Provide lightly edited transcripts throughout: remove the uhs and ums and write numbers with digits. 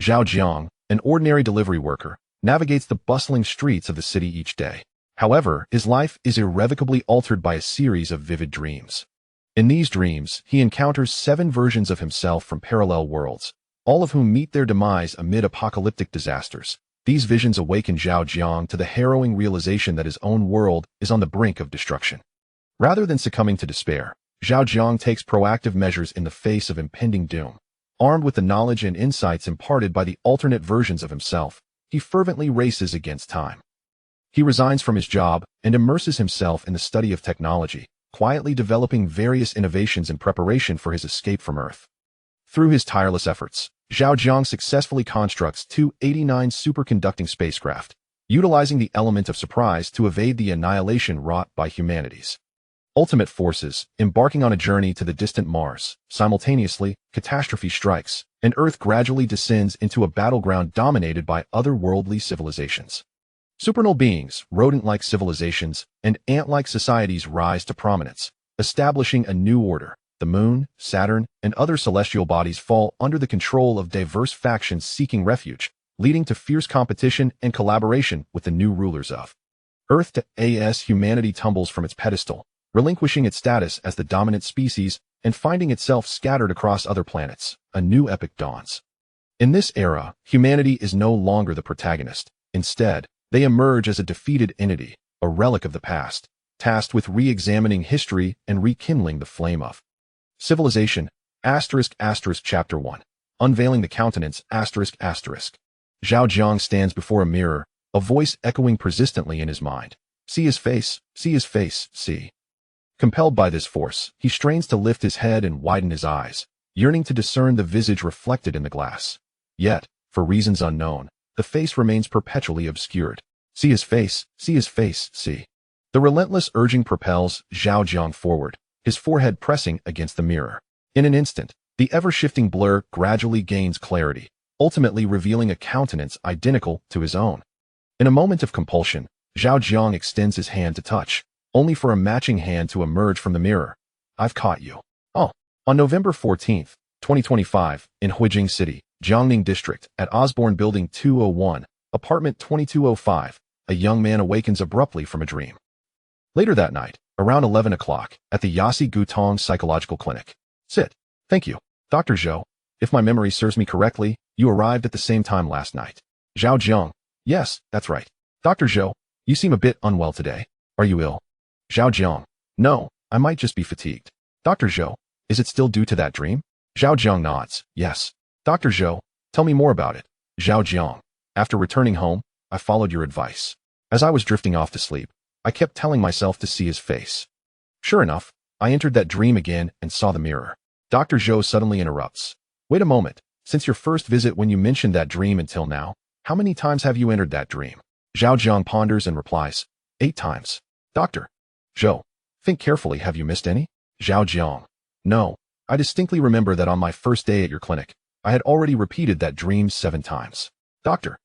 Zhao Jiang, an ordinary delivery worker, navigates the bustling streets of the city each day. However, his life is irrevocably altered by a series of vivid dreams. In these dreams, he encounters 7 versions of himself from parallel worlds, all of whom meet their demise amid apocalyptic disasters. These visions awaken Zhao Jiang to the harrowing realization that his own world is on the brink of destruction. Rather than succumbing to despair, Zhao Jiang takes proactive measures in the face of impending doom. Armed with the knowledge and insights imparted by the alternate versions of himself, he fervently races against time. He resigns from his job and immerses himself in the study of technology, quietly developing various innovations in preparation for his escape from Earth. Through his tireless efforts, Zhao Jiang successfully constructs 289 superconducting spacecraft, utilizing the element of surprise to evade the annihilation wrought by humanity's ultimate forces. Embarking on a journey to the distant Mars, simultaneously, catastrophe strikes, and Earth gradually descends into a battleground dominated by otherworldly civilizations. Supernal beings, rodent-like civilizations, and ant-like societies rise to prominence, establishing a new order. The Moon, Saturn, and other celestial bodies fall under the control of diverse factions seeking refuge, leading to fierce competition and collaboration with the new rulers of Earth. Humanity tumbles from its pedestal, relinquishing its status as the dominant species and finding itself scattered across other planets. A new epoch dawns. In this era, humanity is no longer the protagonist. Instead, they emerge as a defeated entity, a relic of the past, tasked with re-examining history and rekindling the flame of civilization. Chapter 1. Unveiling the countenance. Zhao Jiang stands before a mirror, a voice echoing persistently in his mind. See his face, see. Compelled by this force, he strains to lift his head and widen his eyes, yearning to discern the visage reflected in the glass. Yet, for reasons unknown, the face remains perpetually obscured. See his face, see. The relentless urging propels Zhao Jiang forward, his forehead pressing against the mirror. In an instant, the ever-shifting blur gradually gains clarity, ultimately revealing a countenance identical to his own. In a moment of compulsion, Zhao Jiang extends his hand to touch, only for a matching hand to emerge from the mirror. I've caught you. Oh. On November 14, 2025, in Huijing City, Jiangning District, at Osborne Building 201, apartment 2205, a young man awakens abruptly from a dream. Later that night, around 11 o'clock, at the Yasi Gutong Psychological Clinic. Sit. Thank you. Dr. Zhou, if my memory serves me correctly, you arrived at the same time last night. Zhao Jiang. Yes, that's right. Dr. Zhou, you seem a bit unwell today. Are you ill? Zhao Jiang. No, I might just be fatigued. Dr. Zhou, is it still due to that dream? Zhao Jiang nods. Yes. Dr. Zhou, tell me more about it. Zhao Jiang. After returning home, I followed your advice. As I was drifting off to sleep, I kept telling myself to see his face. Sure enough, I entered that dream again and saw the mirror. Dr. Zhou suddenly interrupts. Wait a moment, since your first visit when you mentioned that dream until now, how many times have you entered that dream? Zhao Jiang ponders and replies, 8 times. Dr. Zhou, think carefully, have you missed any? Zhao Jiang. No, I distinctly remember that on my first day at your clinic, I had already repeated that dream 7 times. Dr.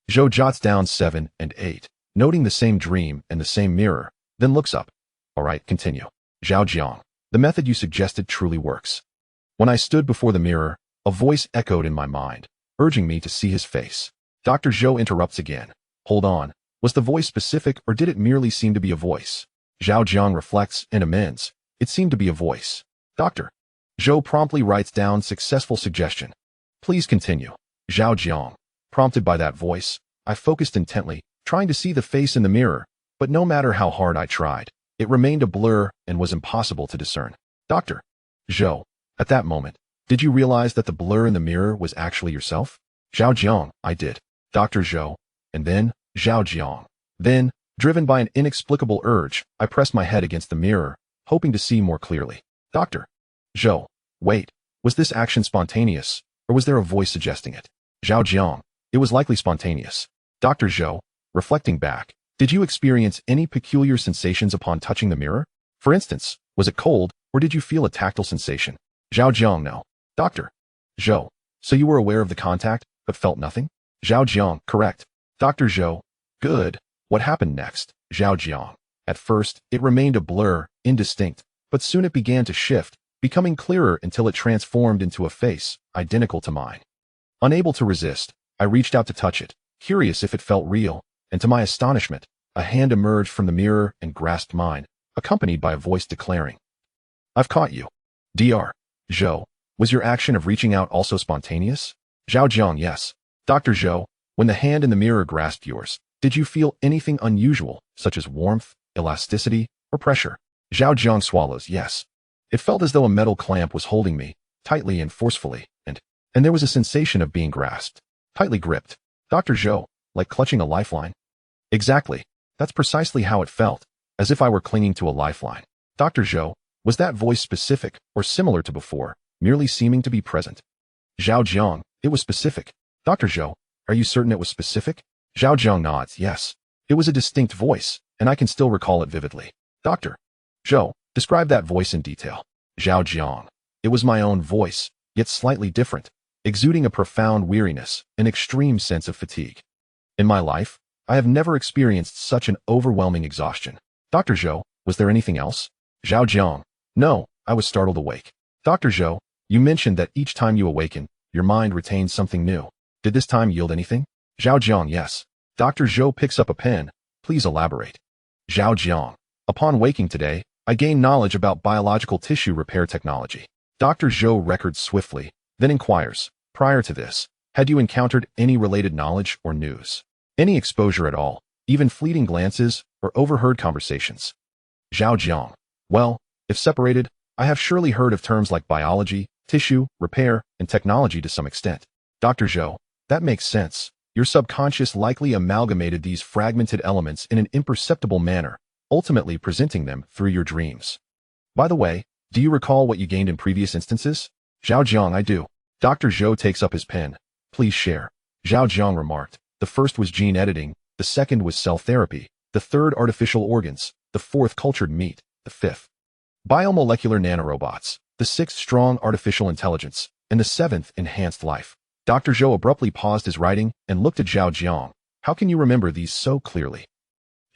Zhou jots down 7 and 8, noting the same dream and the same mirror, then looks up. All right, continue. Zhao Jiang. The method you suggested truly works. When I stood before the mirror, a voice echoed in my mind, urging me to see his face. Dr. Zhou interrupts again. Hold on. Was the voice specific or did it merely seem to be a voice? Zhao Jiang reflects and amends. It seemed to be a voice. Dr. Zhou promptly writes down successful suggestion. Please continue. Zhao Jiang. Prompted by that voice, I focused intently, trying to see the face in the mirror, but no matter how hard I tried, it remained a blur and was impossible to discern. Dr. Zhou. At that moment, did you realize that the blur in the mirror was actually yourself? Zhao Jiang. I did. Dr. Zhou. And then, Zhao Jiang. Then, driven by an inexplicable urge, I pressed my head against the mirror, hoping to see more clearly. Dr. Zhou. Wait, was this action spontaneous, or was there a voice suggesting it? Zhao Jiang. It was likely spontaneous. Dr. Zhou. Reflecting back, did you experience any peculiar sensations upon touching the mirror? For instance, was it cold, or did you feel a tactile sensation? Zhao Jiang. No. Dr. Zhou. So you were aware of the contact, but felt nothing? Zhao Jiang. Correct. Dr. Zhou. Good. What happened next? Zhao Jiang. At first, it remained a blur, indistinct, but soon it began to shift, becoming clearer until it transformed into a face, identical to mine. Unable to resist, I reached out to touch it, curious if it felt real, and to my astonishment, a hand emerged from the mirror and grasped mine, accompanied by a voice declaring, "I've caught you." Dr. Zhou, was your action of reaching out also spontaneous? Zhao Jiang, yes. Dr. Zhou, when the hand in the mirror grasped yours, did you feel anything unusual, such as warmth, elasticity, or pressure? Zhao Jiang swallows, yes. It felt as though a metal clamp was holding me, tightly and forcefully, and there was a sensation of being grasped, tightly gripped. Dr. Zhou, like clutching a lifeline? Exactly. That's precisely how it felt, as if I were clinging to a lifeline. Dr. Zhou, was that voice specific or similar to before, merely seeming to be present? Zhao Jiang, it was specific. Dr. Zhou, are you certain it was specific? Zhao Jiang nods, yes. It was a distinct voice, and I can still recall it vividly. Dr. Zhou, describe that voice in detail. Zhao Jiang, it was my own voice, yet slightly different, exuding a profound weariness, an extreme sense of fatigue. In my life, I have never experienced such an overwhelming exhaustion. Dr. Zhou, was there anything else? Zhao Jiang, no, I was startled awake. Dr. Zhou, you mentioned that each time you awaken, your mind retains something new. Did this time yield anything? Zhao Jiang, yes. Dr. Zhou picks up a pen. Please elaborate. Zhao Jiang, upon waking today, I gained knowledge about biological tissue repair technology. Dr. Zhou records swiftly, then inquires, prior to this, had you encountered any related knowledge or news? Any exposure at all, even fleeting glances or overheard conversations? Zhao Jiang, well, if separated, I have surely heard of terms like biology, tissue, repair, and technology to some extent. Dr. Zhou, that makes sense. Your subconscious likely amalgamated these fragmented elements in an imperceptible manner, ultimately presenting them through your dreams. By the way, do you recall what you gained in previous instances? Zhao Jiang, I do. Dr. Zhou takes up his pen. Please share. Zhao Jiang remarked, the first was gene editing, the second was cell therapy, the third artificial organs, the fourth cultured meat, the fifth biomolecular nanorobots, the sixth strong artificial intelligence, and the seventh enhanced life. Dr. Zhou abruptly paused his writing and looked at Zhao Jiang. How can you remember these so clearly?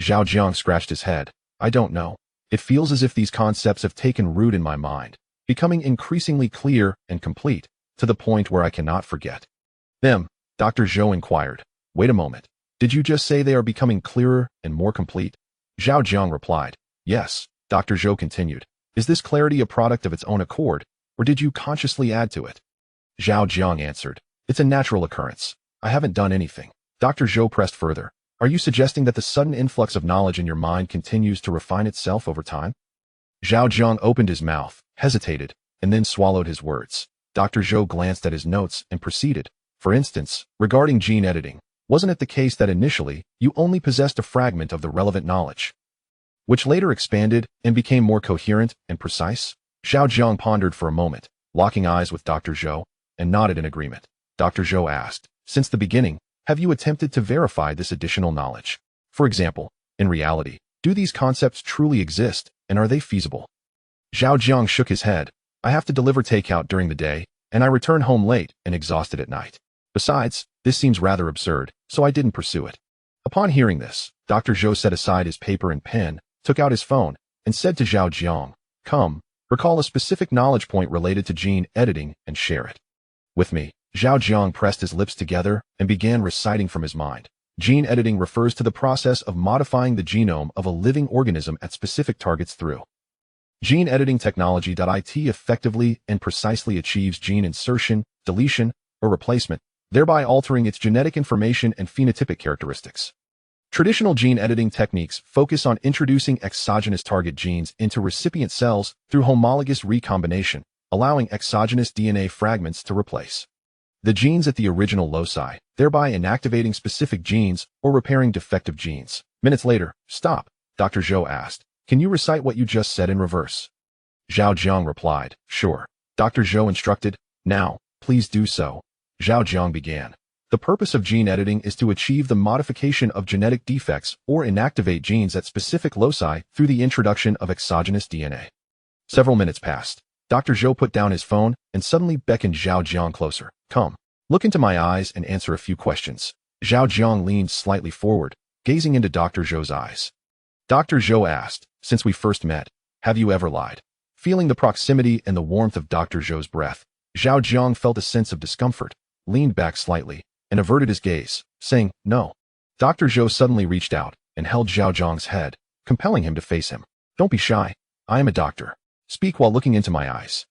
Zhao Jiang scratched his head. I don't know. It feels as if these concepts have taken root in my mind, becoming increasingly clear and complete, to the point where I cannot forget them. Dr. Zhou inquired. Wait a moment. Did you just say they are becoming clearer and more complete? Zhao Jiang replied. Yes. Dr. Zhou continued. Is this clarity a product of its own accord, or did you consciously add to it? Zhao Jiang answered. It's a natural occurrence. I haven't done anything. Dr. Zhou pressed further. Are you suggesting that the sudden influx of knowledge in your mind continues to refine itself over time? Zhao Jiang opened his mouth, hesitated, and then swallowed his words. Dr. Zhou glanced at his notes and proceeded. For instance, regarding gene editing, wasn't it the case that initially you only possessed a fragment of the relevant knowledge, which later expanded and became more coherent and precise? Zhao Jiang pondered for a moment, locking eyes with Dr. Zhou, and nodded in agreement. Dr. Zhou asked, since the beginning, have you attempted to verify this additional knowledge? For example, in reality, do these concepts truly exist, and are they feasible? Zhao Jiang shook his head. I have to deliver takeout during the day, and I return home late and exhausted at night. Besides, this seems rather absurd, so I didn't pursue it. Upon hearing this, Dr. Zhou set aside his paper and pen, took out his phone, and said to Zhao Jiang, come, recall a specific knowledge point related to gene editing and share it with me. Zhao Jiang pressed his lips together and began reciting from his mind. Gene editing refers to the process of modifying the genome of a living organism at specific targets through gene editing technology. It effectively and precisely achieves gene insertion, deletion, or replacement, thereby altering its genetic information and phenotypic characteristics. Traditional gene editing techniques focus on introducing exogenous target genes into recipient cells through homologous recombination, allowing exogenous DNA fragments to replace the genes at the original loci, thereby inactivating specific genes or repairing defective genes. Minutes later, stop, Dr. Zhou asked. Can you recite what you just said in reverse? Zhao Jiang replied, sure. Dr. Zhou instructed, now, please do so. Zhao Jiang began. The purpose of gene editing is to achieve the modification of genetic defects or inactivate genes at specific loci through the introduction of exogenous DNA. Several minutes passed. Dr. Zhou put down his phone and suddenly beckoned Zhao Jiang closer. Come, look into my eyes and answer a few questions. Zhao Jiang leaned slightly forward, gazing into Dr. Zhou's eyes. Dr. Zhou asked, since we first met, have you ever lied? Feeling the proximity and the warmth of Dr. Zhou's breath, Zhao Jiang felt a sense of discomfort, leaned back slightly, and averted his gaze, saying, "No." Dr. Zhou suddenly reached out and held Zhao Jiang's head, compelling him to face him. "Don't be shy. I am a doctor. Speak while looking into my eyes."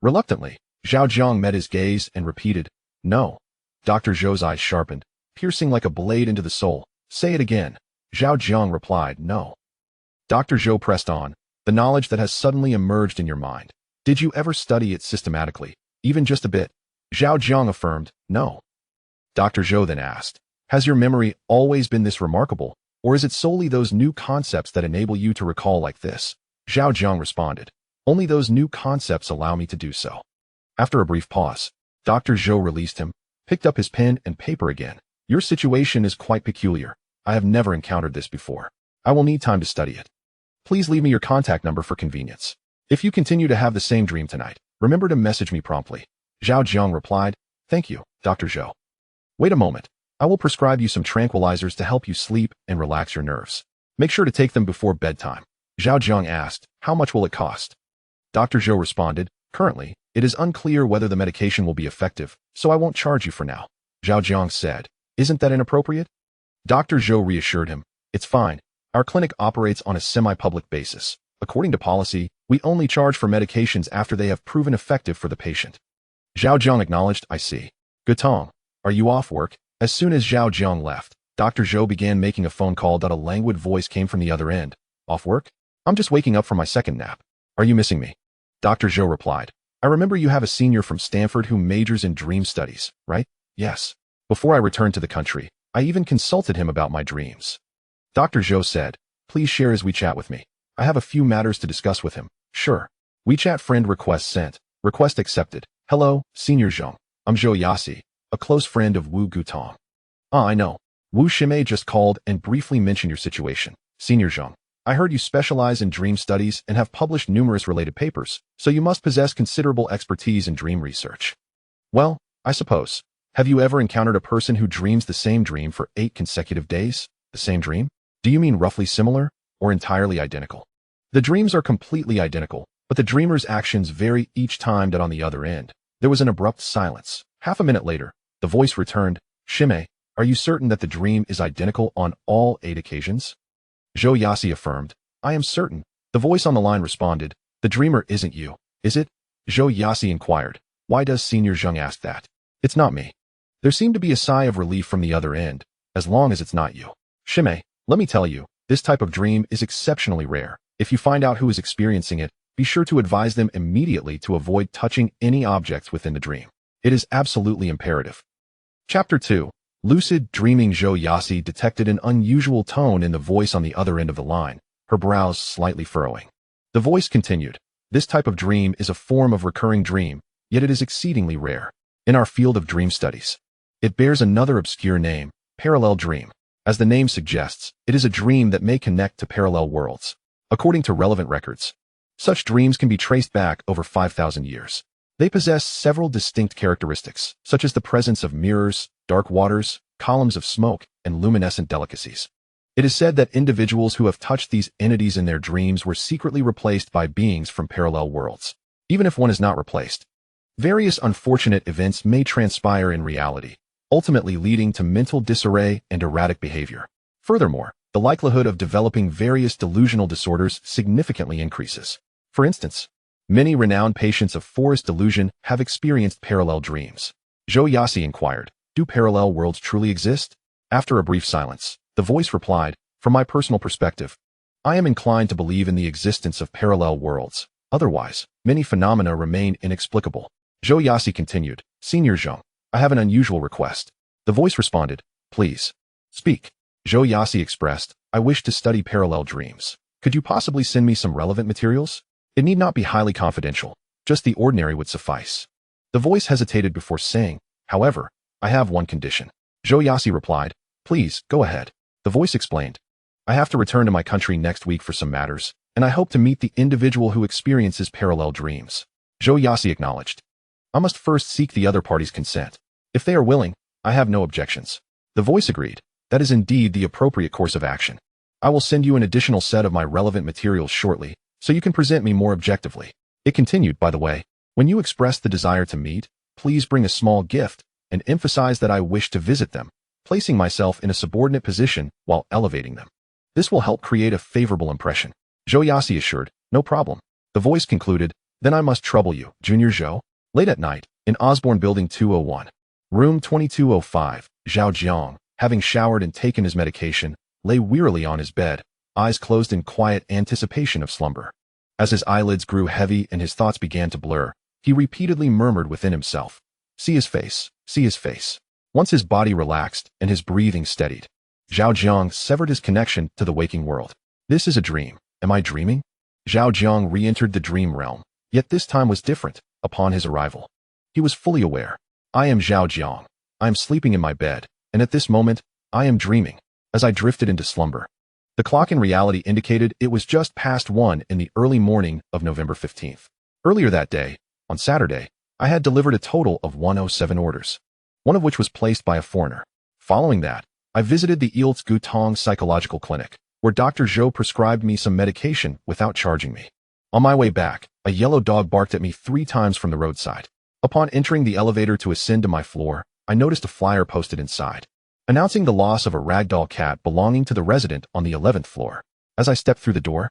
Reluctantly, Zhao Jiang met his gaze and repeated, "No." Dr. Zhou's eyes sharpened, piercing like a blade into the soul. "Say it again." Zhao Jiang replied, "No." Dr. Zhou pressed on, "The knowledge that has suddenly emerged in your mind. Did you ever study it systematically, even just a bit?" Zhao Jiang affirmed, "No." Dr. Zhou then asked, "Has your memory always been this remarkable, or is it solely those new concepts that enable you to recall like this?" Zhao Jiang responded, "Only those new concepts allow me to do so." After a brief pause, Dr. Zhou released him, picked up his pen and paper again. "Your situation is quite peculiar. I have never encountered this before. I will need time to study it. Please leave me your contact number for convenience. If you continue to have the same dream tonight, remember to message me promptly." Zhao Jiang replied, "Thank you, Dr. Zhou. Wait a moment. I will prescribe you some tranquilizers to help you sleep and relax your nerves. Make sure to take them before bedtime." Zhao Jiang asked, "How much will it cost?" Dr. Zhou responded, "Currently, it is unclear whether the medication will be effective, so I won't charge you for now." Zhao Jiang said, "Isn't that inappropriate?" Dr. Zhou reassured him, "It's fine. Our clinic operates on a semi-public basis. According to policy, we only charge for medications after they have proven effective for the patient." Zhao Jiang acknowledged, "I see. Gutong, are you off work?" As soon as Zhao Jiang left, Dr. Zhou began making a phone call. A languid voice came from the other end. "Off work? I'm just waking up from my second nap. Are you missing me?" Dr. Zhou replied, "I remember you have a senior from Stanford who majors in dream studies, right?" "Yes. Before I returned to the country, I even consulted him about my dreams." Dr. Zhou said, "Please share his WeChat with me. I have a few matters to discuss with him." "Sure." WeChat friend request sent. Request accepted. "Hello, Senior Zhang. I'm Zhou Yasi, a close friend of Wu Gutong." "Ah, I know. Wu Shimei just called and briefly mentioned your situation. Senior Zhang, I heard you specialize in dream studies and have published numerous related papers, so you must possess considerable expertise in dream research." "Well, I suppose. Have you ever encountered a person who dreams the same dream for 8 consecutive days? The same dream? Do you mean roughly similar or entirely identical?" "The dreams are completely identical, but the dreamer's actions vary each time." On the other end, there was an abrupt silence. Half a minute later, the voice returned, "Shimei, are you certain that the dream is identical on all 8 occasions?" Zhou Yasi affirmed, "I am certain." The voice on the line responded, "The dreamer isn't you, is it?" Zhou Yasi inquired, "Why does Senior Zhang ask that?" "It's not me." There seemed to be a sigh of relief from the other end, "As long as it's not you. Shimei, let me tell you, this type of dream is exceptionally rare. If you find out who is experiencing it, be sure to advise them immediately to avoid touching any objects within the dream. It is absolutely imperative." Chapter 2. Lucid Dreaming. Zhou Yasi detected an unusual tone in the voice on the other end of the line, her brows slightly furrowing. The voice continued, "This type of dream is a form of recurring dream, yet it is exceedingly rare. In our field of dream studies, it bears another obscure name, parallel dream. As the name suggests, it is a dream that may connect to parallel worlds. According to relevant records, such dreams can be traced back over 5,000 years. They possess several distinct characteristics, such as the presence of mirrors, dark waters, columns of smoke, and luminescent delicacies. It is said that individuals who have touched these entities in their dreams were secretly replaced by beings from parallel worlds. Even if one is not replaced, various unfortunate events may transpire in reality, ultimately leading to mental disarray and erratic behavior. Furthermore, the likelihood of developing various delusional disorders significantly increases. For instance, many renowned patients of forest delusion have experienced parallel dreams." Zhou Yasi inquired, "Do parallel worlds truly exist?" After a brief silence, the voice replied, "From my personal perspective, I am inclined to believe in the existence of parallel worlds. Otherwise, many phenomena remain inexplicable." Zhou Yasi continued, "Senior Zhang, I have an unusual request." The voice responded, "Please, speak." Zhou Yasi expressed, "I wish to study parallel dreams. Could you possibly send me some relevant materials? It need not be highly confidential, just the ordinary would suffice." The voice hesitated before saying, "However, I have one condition." Zhou Yasi replied, "Please, go ahead." The voice explained, "I have to return to my country next week for some matters, and I hope to meet the individual who experiences parallel dreams." Zhou Yasi acknowledged, "I must first seek the other party's consent. If they are willing, I have no objections." The voice agreed, "That is indeed the appropriate course of action. I will send you an additional set of my relevant materials shortly, so you can present me more objectively." It continued, "By the way, when you express the desire to meet, please bring a small gift, and emphasize that I wish to visit them, placing myself in a subordinate position while elevating them. This will help create a favorable impression. Zhou Yasi assured, no problem. The voice concluded, then I must trouble you, Junior Zhou. Late at night, in Osborne Building 201, room 2205, Zhao Jiang, having showered and taken his medication, lay wearily on his bed, eyes closed in quiet anticipation of slumber. As his eyelids grew heavy and his thoughts began to blur, he repeatedly murmured within himself, see his face, see his face. Once his body relaxed and his breathing steadied, Zhao Jiang severed his connection to the waking world. This is a dream. Am I dreaming? Zhao Jiang re-entered the dream realm, yet this time was different. Upon his arrival, he was fully aware. I am Zhao Jiang. I am sleeping in my bed, and at this moment, I am dreaming. As I drifted into slumber, the clock in reality indicated it was just past 1 in the early morning of November 15th. Earlier that day, on Saturday, I had delivered a total of 107 orders, one of which was placed by a foreigner. Following that, I visited the Ilz Gutong Psychological Clinic, where Dr. Zhou prescribed me some medication without charging me. On my way back, a yellow dog barked at me 3 times from the roadside. Upon entering the elevator to ascend to my floor, I noticed a flyer posted inside, announcing the loss of a ragdoll cat belonging to the resident on the 11th floor. As I stepped through the door,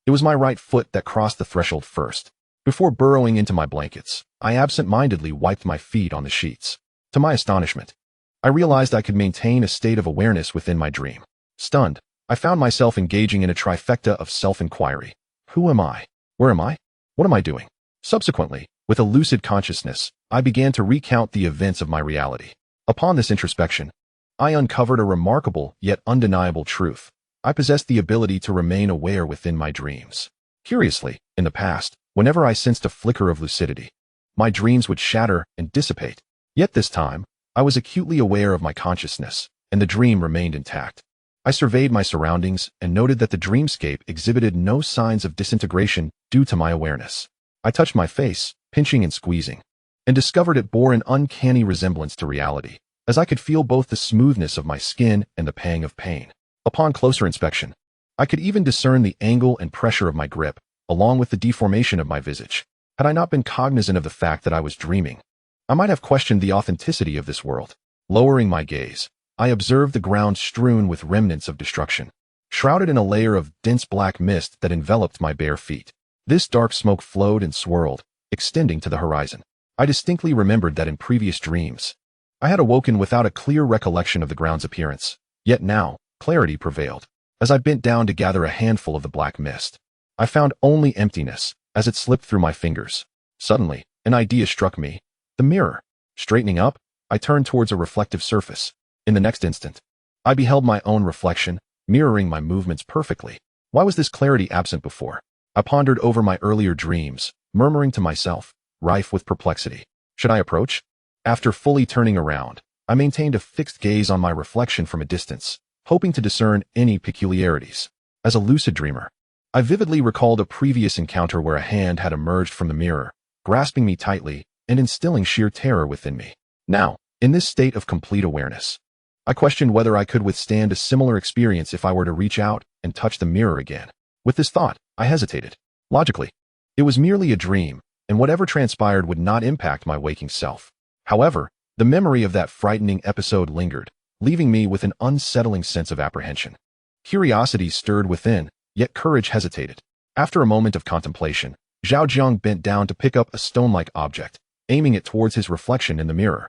it was my right foot that crossed the threshold first. Before burrowing into my blankets, I absent-mindedly wiped my feet on the sheets. To my astonishment, I realized I could maintain a state of awareness within my dream. Stunned, I found myself engaging in a trifecta of self-inquiry. Who am I? Where am I? What am I doing? Subsequently, with a lucid consciousness, I began to recount the events of my reality. Upon this introspection, I uncovered a remarkable yet undeniable truth. I possessed the ability to remain aware within my dreams. Curiously, in the past, whenever I sensed a flicker of lucidity, my dreams would shatter and dissipate. Yet this time, I was acutely aware of my consciousness, and the dream remained intact. I surveyed my surroundings and noted that the dreamscape exhibited no signs of disintegration due to my awareness. I touched my face, pinching and squeezing, and discovered it bore an uncanny resemblance to reality, as I could feel both the smoothness of my skin and the pang of pain. Upon closer inspection, I could even discern the angle and pressure of my grip, along with the deformation of my visage. Had I not been cognizant of the fact that I was dreaming, I might have questioned the authenticity of this world. Lowering my gaze, I observed the ground strewn with remnants of destruction, shrouded in a layer of dense black mist that enveloped my bare feet. This dark smoke flowed and swirled, extending to the horizon. I distinctly remembered that in previous dreams, I had awoken without a clear recollection of the ground's appearance. Yet now, clarity prevailed. As I bent down to gather a handful of the black mist, I found only emptiness as it slipped through my fingers. Suddenly, an idea struck me. The mirror. Straightening up, I turned towards a reflective surface. In the next instant, I beheld my own reflection, mirroring my movements perfectly. Why was this clarity absent before? I pondered over my earlier dreams, murmuring to myself, rife with perplexity. Should I approach? After fully turning around, I maintained a fixed gaze on my reflection from a distance, hoping to discern any peculiarities. As a lucid dreamer, I vividly recalled a previous encounter where a hand had emerged from the mirror, grasping me tightly and instilling sheer terror within me. Now, in this state of complete awareness, I questioned whether I could withstand a similar experience if I were to reach out and touch the mirror again. With this thought, I hesitated. Logically, it was merely a dream, and whatever transpired would not impact my waking self. However, the memory of that frightening episode lingered, leaving me with an unsettling sense of apprehension. Curiosity stirred within, yet courage hesitated. After a moment of contemplation, Zhao Jiang bent down to pick up a stone-like object, aiming it towards his reflection in the mirror,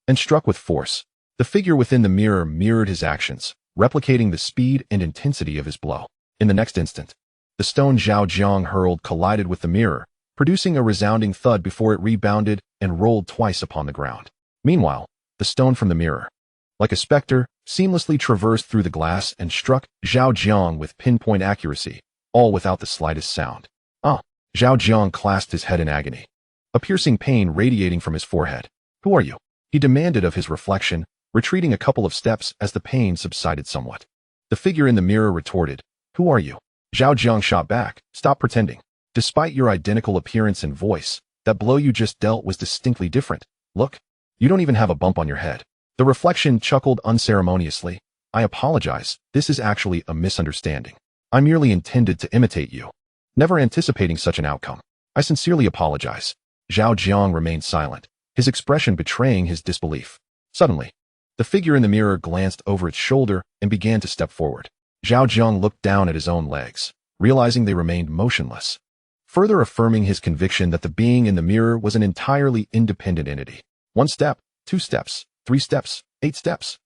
and struck with force. The figure within the mirror mirrored his actions, replicating the speed and intensity of his blow. In the next instant, the stone Zhao Jiang hurled collided with the mirror, producing a resounding thud before it rebounded and rolled twice upon the ground. Meanwhile, the stone from the mirror, like a specter, seamlessly traversed through the glass and struck Zhao Jiang with pinpoint accuracy, all without the slightest sound. Zhao Jiang clasped his head in agony, a piercing pain radiating from his forehead. Who are you? He demanded of his reflection, retreating a couple of steps as the pain subsided somewhat. The figure in the mirror retorted, Who are you? Zhao Jiang shot back, Stop pretending. Despite your identical appearance and voice, that blow you just dealt was distinctly different. Look, you don't even have a bump on your head. The reflection chuckled unceremoniously. I apologize, this is actually a misunderstanding. I merely intended to imitate you, never anticipating such an outcome. I sincerely apologize. Zhao Jiang remained silent, his expression betraying his disbelief. Suddenly, the figure in the mirror glanced over its shoulder and began to step forward. Zhao Jiang looked down at his own legs, realizing they remained motionless, further affirming his conviction that the being in the mirror was an entirely independent entity. 1 step, 2 steps, 3 steps, 8 steps.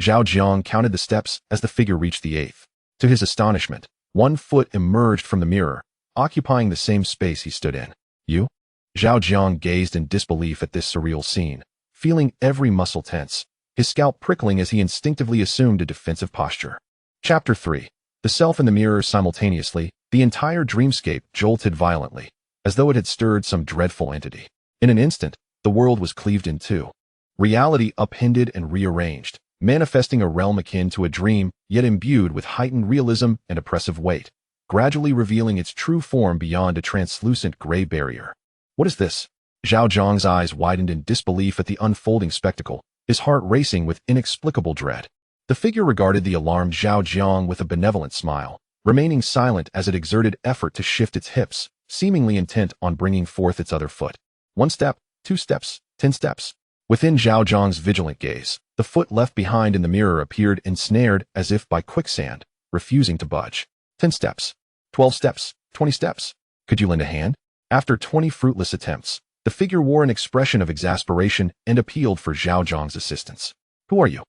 Zhao Jiang counted the steps as the figure reached the 8th. To his astonishment, 1 foot emerged from the mirror, occupying the same space he stood in. You? Zhao Jiang gazed in disbelief at this surreal scene, feeling every muscle tense, his scalp prickling as he instinctively assumed a defensive posture. Chapter 3. The self and the mirror simultaneously. The entire dreamscape jolted violently, as though it had stirred some dreadful entity. In an instant, the world was cleaved in two. Reality upended and rearranged, manifesting a realm akin to a dream, yet imbued with heightened realism and oppressive weight, gradually revealing its true form beyond a translucent gray barrier. What is this? Zhao Jiang's eyes widened in disbelief at the unfolding spectacle, his heart racing with inexplicable dread. The figure regarded the alarmed Zhao Jiang with a benevolent smile, remaining silent as it exerted effort to shift its hips, seemingly intent on bringing forth its other foot. 1 step, 2 steps, 10 steps. Within Zhao Jiang's vigilant gaze, the foot left behind in the mirror appeared ensnared as if by quicksand, refusing to budge. 10 steps, 12 steps, 20 steps. Could you lend a hand? After 20 fruitless attempts, the figure wore an expression of exasperation and appealed for Zhao Jiang's assistance. Who are you?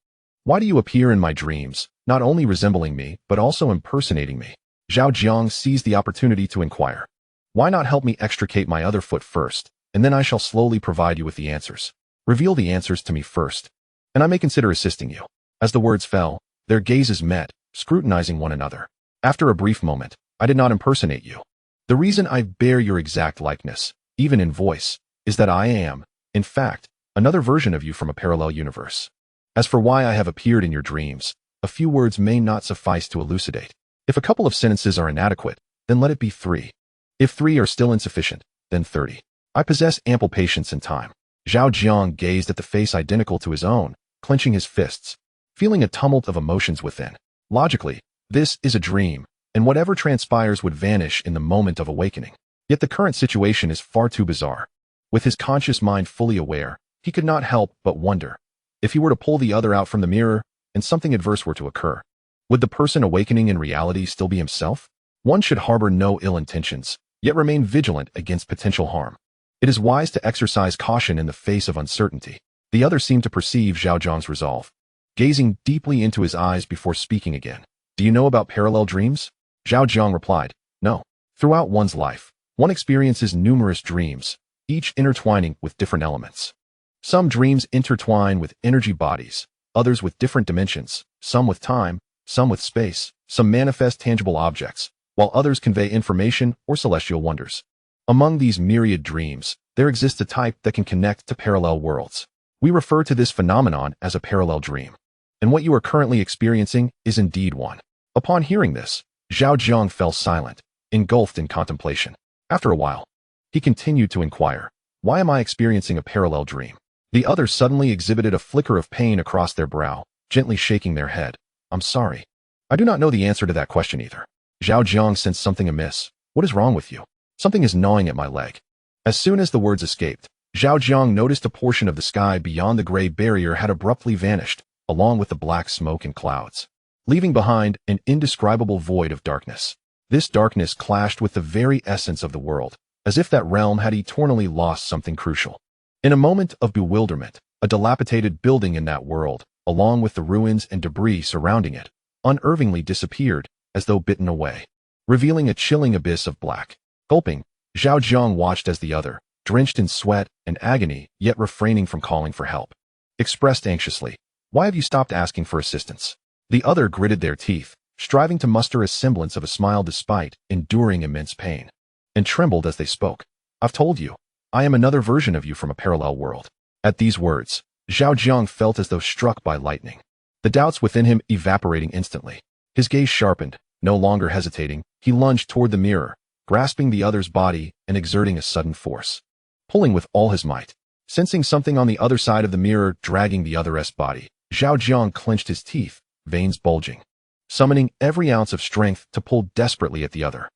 Why do you appear in my dreams, not only resembling me, but also impersonating me? Zhao Jiang seized the opportunity to inquire. Why not help me extricate my other foot first, and then I shall slowly provide you with the answers. Reveal the answers to me first, and I may consider assisting you. As the words fell, their gazes met, scrutinizing one another. After a brief moment, I did not impersonate you. The reason I bear your exact likeness, even in voice, is that I am, in fact, another version of you from a parallel universe. As for why I have appeared in your dreams, a few words may not suffice to elucidate. If a couple of sentences are inadequate, then let it be 3. If 3 are still insufficient, then 30. I possess ample patience and time. Zhao Jiang gazed at the face identical to his own, clenching his fists, feeling a tumult of emotions within. Logically, this is a dream, and whatever transpires would vanish in the moment of awakening. Yet the current situation is far too bizarre. With his conscious mind fully aware, he could not help but wonder, if he were to pull the other out from the mirror, and something adverse were to occur, would the person awakening in reality still be himself? One should harbor no ill intentions, yet remain vigilant against potential harm. It is wise to exercise caution in the face of uncertainty. The other seemed to perceive Zhao Jiang's resolve, gazing deeply into his eyes before speaking again. Do you know about parallel dreams? Zhao Jiang replied, no. Throughout one's life, one experiences numerous dreams, each intertwining with different elements. Some dreams intertwine with energy bodies, others with different dimensions, some with time, some with space, some manifest tangible objects, while others convey information or celestial wonders. Among these myriad dreams, there exists a type that can connect to parallel worlds. We refer to this phenomenon as a parallel dream. And what you are currently experiencing is indeed one. Upon hearing this, Zhao Jiang fell silent, engulfed in contemplation. After a while, he continued to inquire, why am I experiencing a parallel dream? The other suddenly exhibited a flicker of pain across their brow, gently shaking their head. I'm sorry. I do not know the answer to that question either. Zhao Jiang sensed something amiss. What is wrong with you? Something is gnawing at my leg. As soon as the words escaped, Zhao Jiang noticed a portion of the sky beyond the gray barrier had abruptly vanished, along with the black smoke and clouds, leaving behind an indescribable void of darkness. This darkness clashed with the very essence of the world, as if that realm had eternally lost something crucial. In a moment of bewilderment, a dilapidated building in that world, along with the ruins and debris surrounding it, unervingly disappeared, as though bitten away, revealing a chilling abyss of black. Gulping, Zhao Jiang watched as the other, drenched in sweat and agony, yet refraining from calling for help, expressed anxiously, why have you stopped asking for assistance? The other gritted their teeth, striving to muster a semblance of a smile despite enduring immense pain, and trembled as they spoke. I've told you, I am another version of you from a parallel world. At these words, Zhao Jiang felt as though struck by lightning, the doubts within him evaporating instantly. His gaze sharpened, no longer hesitating, he lunged toward the mirror, grasping the other's body and exerting a sudden force, pulling with all his might. Sensing something on the other side of the mirror dragging the other's body, Zhao Jiang clenched his teeth, veins bulging, summoning every ounce of strength to pull desperately at the other.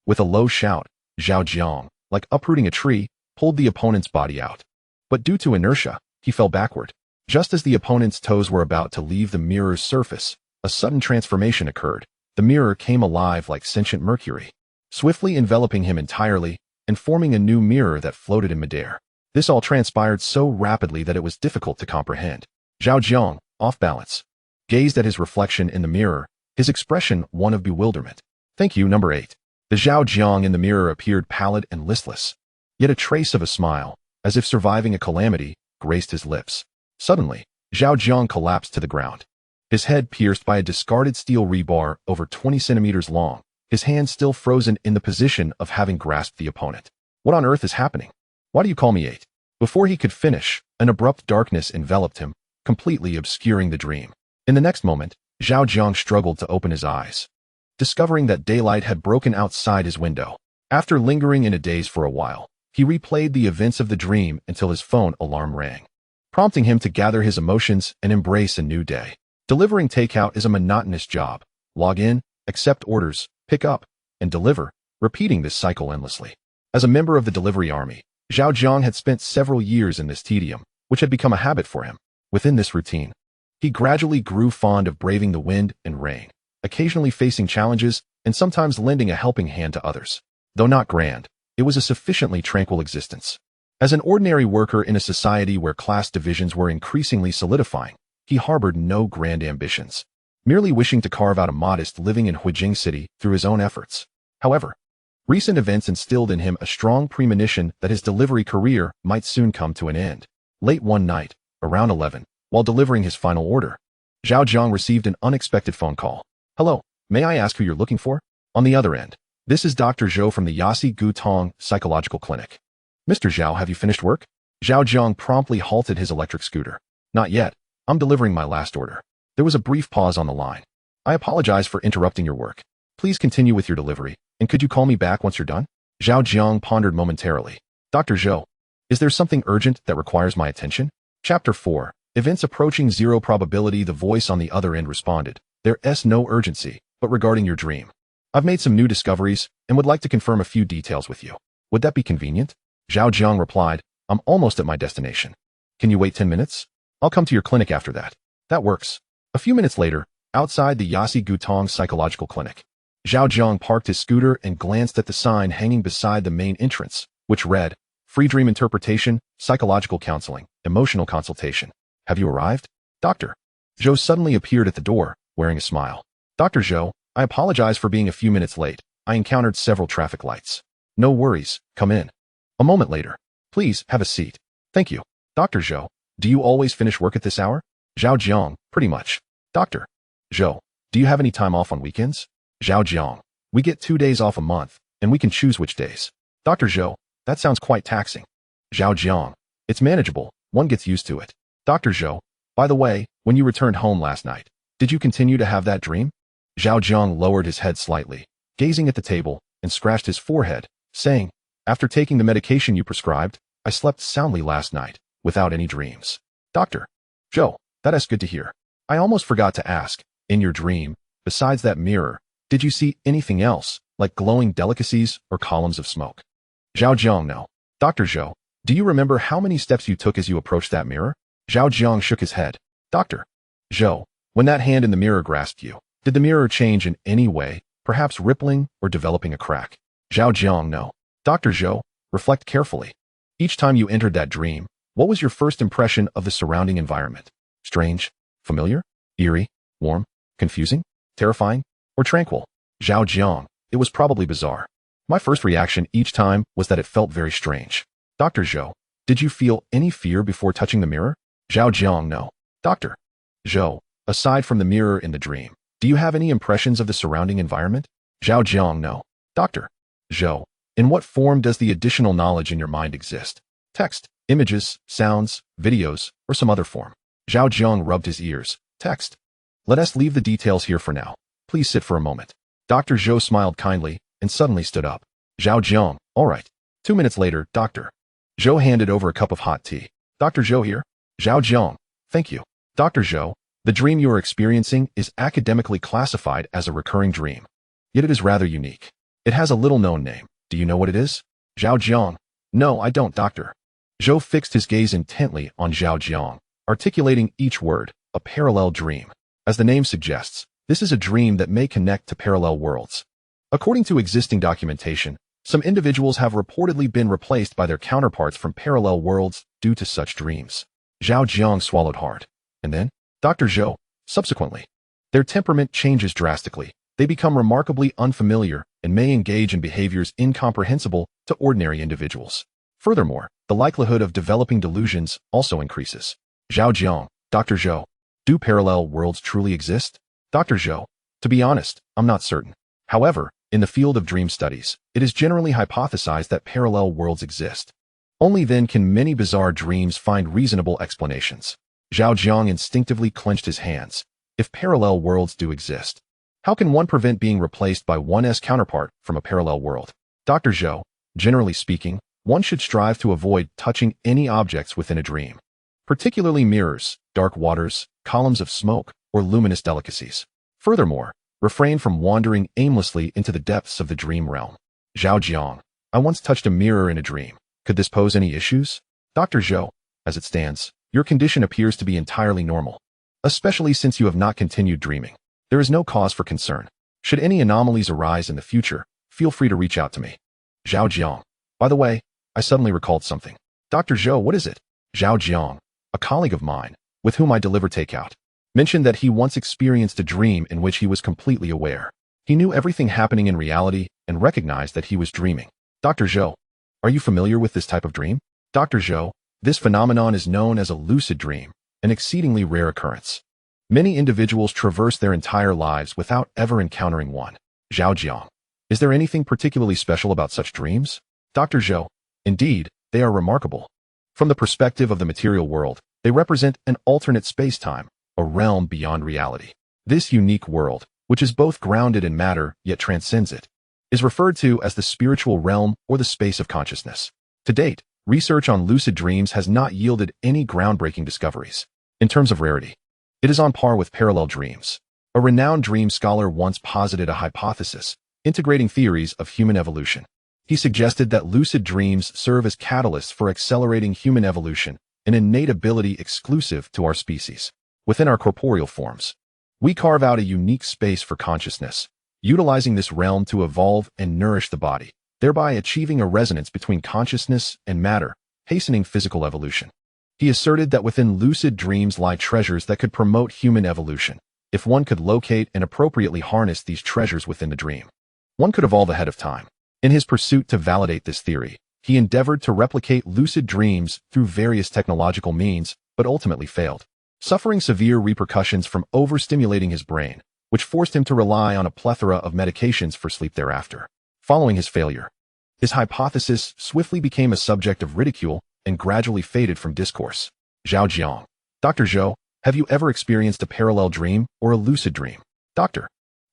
With a low shout, Zhao Jiang, like uprooting a tree, pulled the opponent's body out. But due to inertia, he fell backward, Just as the opponent's toes were about to leave the mirror's surface, a sudden transformation occurred. The mirror came alive like sentient mercury, swiftly enveloping him entirely and forming a new mirror that floated in midair. This all transpired so rapidly that it was difficult to comprehend. Zhao Jiang, off balance, gazed at his reflection in the mirror, his expression one of bewilderment. Thank you, number 8. The Zhao Jiang in the mirror appeared pallid and listless, yet a trace of a smile, as if surviving a calamity, graced his lips. Suddenly, Zhao Jiang collapsed to the ground, his head pierced by a discarded steel rebar over 20 centimeters long, his hand still frozen in the position of having grasped the opponent. What on earth is happening? Why do you call me 8? Before he could finish, an abrupt darkness enveloped him, completely obscuring the dream. In the next moment, Zhao Jiang struggled to open his eyes, discovering that daylight had broken outside his window. After lingering in a daze for a while, he replayed the events of the dream until his phone alarm rang, prompting him to gather his emotions and embrace a new day. Delivering takeout is a monotonous job. Log in, accept orders, pick up, and deliver, repeating this cycle endlessly. As a member of the delivery army, Zhao Jiang had spent several years in this tedium, which had become a habit for him. Within this routine, he gradually grew fond of braving the wind and rain, occasionally facing challenges and sometimes lending a helping hand to others. Though not grand, it was a sufficiently tranquil existence. As an ordinary worker in a society where class divisions were increasingly solidifying, he harbored no grand ambitions, merely wishing to carve out a modest living in Huijing City through his own efforts. However, recent events instilled in him a strong premonition that his delivery career might soon come to an end. Late one night, around 11, while delivering his final order, Zhao Jiang received an unexpected phone call. Hello, may I ask who you're looking for? On the other end, this is Dr. Zhou from the Yasi Gutong Psychological Clinic. Mr. Zhao, have you finished work? Zhao Jiang promptly halted his electric scooter. Not yet. I'm delivering my last order. There was a brief pause on the line. I apologize for interrupting your work. Please continue with your delivery, and could you call me back once you're done? Zhao Jiang pondered momentarily. Dr. Zhou, is there something urgent that requires my attention? Chapter 4. Events approaching zero probability. The voice on the other end responded. There's no urgency, but regarding your dream. I've made some new discoveries and would like to confirm a few details with you. Would that be convenient? Zhao Jiang replied, I'm almost at my destination. Can you wait 10 minutes? I'll come to your clinic after that. That works. A few minutes later, outside the Yasi Gutong Psychological Clinic, Zhao Jiang parked his scooter and glanced at the sign hanging beside the main entrance, which read, Free Dream Interpretation, Psychological Counseling, Emotional Consultation. Have you arrived? Dr. Zhou suddenly appeared at the door, wearing a smile. Dr. Zhou, I apologize for being a few minutes late. I encountered several traffic lights. No worries, come in. A moment later. Please, have a seat. Thank you. Dr. Zhou, do you always finish work at this hour? Zhao Jiang, pretty much. Dr. Zhou, do you have any time off on weekends? Zhao Jiang, we get 2 days off a month, and we can choose which days. Dr. Zhou, that sounds quite taxing. Zhao Jiang, it's manageable, one gets used to it. Dr. Zhou, by the way, when you returned home last night, did you continue to have that dream? Zhao Jiang lowered his head slightly, gazing at the table, and scratched his forehead, saying, After taking the medication you prescribed, I slept soundly last night, without any dreams. Dr. Zhou, that is good to hear. I almost forgot to ask, in your dream, besides that mirror, did you see anything else, like glowing delicacies or columns of smoke? Zhao Jiang, no. Dr. Zhou, do you remember how many steps you took as you approached that mirror? Zhao Jiang shook his head. Dr. Zhou, when that hand in the mirror grasped you, did the mirror change in any way, perhaps rippling or developing a crack? Zhao Jiang, no. Dr. Zhou, reflect carefully. Each time you entered that dream, what was your first impression of the surrounding environment? Strange, familiar, eerie, warm, confusing, terrifying, or tranquil? Zhao Jiang, it was probably bizarre. My first reaction each time was that it felt very strange. Dr. Zhou, did you feel any fear before touching the mirror? Zhao Jiang, no. Dr. Zhou, aside from the mirror in the dream, do you have any impressions of the surrounding environment? Zhao Jiang, no. Dr. Zhou, in what form does the additional knowledge in your mind exist? Text, images, sounds, videos, or some other form? Zhao Jiang rubbed his ears. Text. Let us leave the details here for now. Please sit for a moment. Dr. Zhou smiled kindly and suddenly stood up. Zhao Jiang, all right. 2 minutes later, Dr. Zhou handed over a cup of hot tea. Dr. Zhou here? Zhao Jiang, thank you. Dr. Zhou, the dream you are experiencing is academically classified as a recurring dream. Yet it is rather unique. It has a little-known name. Do you know what it is? Zhao Jiang, no, I don't, Doctor. Zhou fixed his gaze intently on Zhao Jiang. articulating each word, a parallel dream. As the name suggests, this is a dream that may connect to parallel worlds. According to existing documentation, some individuals have reportedly been replaced by their counterparts from parallel worlds due to such dreams. Zhao Jiang swallowed hard. And then, Dr. Zhou, subsequently. Their temperament changes drastically. They become remarkably unfamiliar and may engage in behaviors incomprehensible to ordinary individuals. Furthermore, the likelihood of developing delusions also increases. Zhao Jiang, Dr. Zhou, do parallel worlds truly exist? Dr. Zhou, to be honest, I'm not certain. However, in the field of dream studies, it is generally hypothesized that parallel worlds exist. Only then can many bizarre dreams find reasonable explanations. Zhao Jiang instinctively clenched his hands. If parallel worlds do exist, how can one prevent being replaced by one's counterpart from a parallel world? Dr. Zhou, generally speaking, one should strive to avoid touching any objects within a dream, particularly mirrors, dark waters, columns of smoke, or luminous delicacies. Furthermore, refrain from wandering aimlessly into the depths of the dream realm. Zhao Jiang, I once touched a mirror in a dream. Could this pose any issues? Dr. Zhou, as it stands, your condition appears to be entirely normal, especially since you have not continued dreaming. There is no cause for concern. Should any anomalies arise in the future, feel free to reach out to me. Zhao Jiang, by the way, I suddenly recalled something. Dr. Zhou, what is it? Zhao Jiang, a colleague of mine, with whom I deliver takeout, mentioned that he once experienced a dream in which he was completely aware. He knew everything happening in reality and recognized that he was dreaming. Dr. Zhou, are you familiar with this type of dream? Dr. Zhou, this phenomenon is known as a lucid dream, an exceedingly rare occurrence. Many individuals traverse their entire lives without ever encountering one. Zhao Jiang, is there anything particularly special about such dreams? Dr. Zhou, indeed, they are remarkable. From the perspective of the material world, they represent an alternate space-time, a realm beyond reality. This unique world, which is both grounded in matter yet transcends it, is referred to as the spiritual realm or the space of consciousness. To date, research on lucid dreams has not yielded any groundbreaking discoveries. In terms of rarity, it is on par with parallel dreams. A renowned dream scholar once posited a hypothesis, integrating theories of human evolution. He suggested that lucid dreams serve as catalysts for accelerating human evolution, an innate ability exclusive to our species. Within our corporeal forms, we carve out a unique space for consciousness, utilizing this realm to evolve and nourish the body, thereby achieving a resonance between consciousness and matter, hastening physical evolution. He asserted that within lucid dreams lie treasures that could promote human evolution. If one could locate and appropriately harness these treasures within the dream, one could evolve ahead of time. In his pursuit to validate this theory, he endeavored to replicate lucid dreams through various technological means, but ultimately failed, suffering severe repercussions from overstimulating his brain, which forced him to rely on a plethora of medications for sleep thereafter. Following his failure, his hypothesis swiftly became a subject of ridicule and gradually faded from discourse. Zhao Jiang, Dr. Zhou, have you ever experienced a parallel dream or a lucid dream? Dr.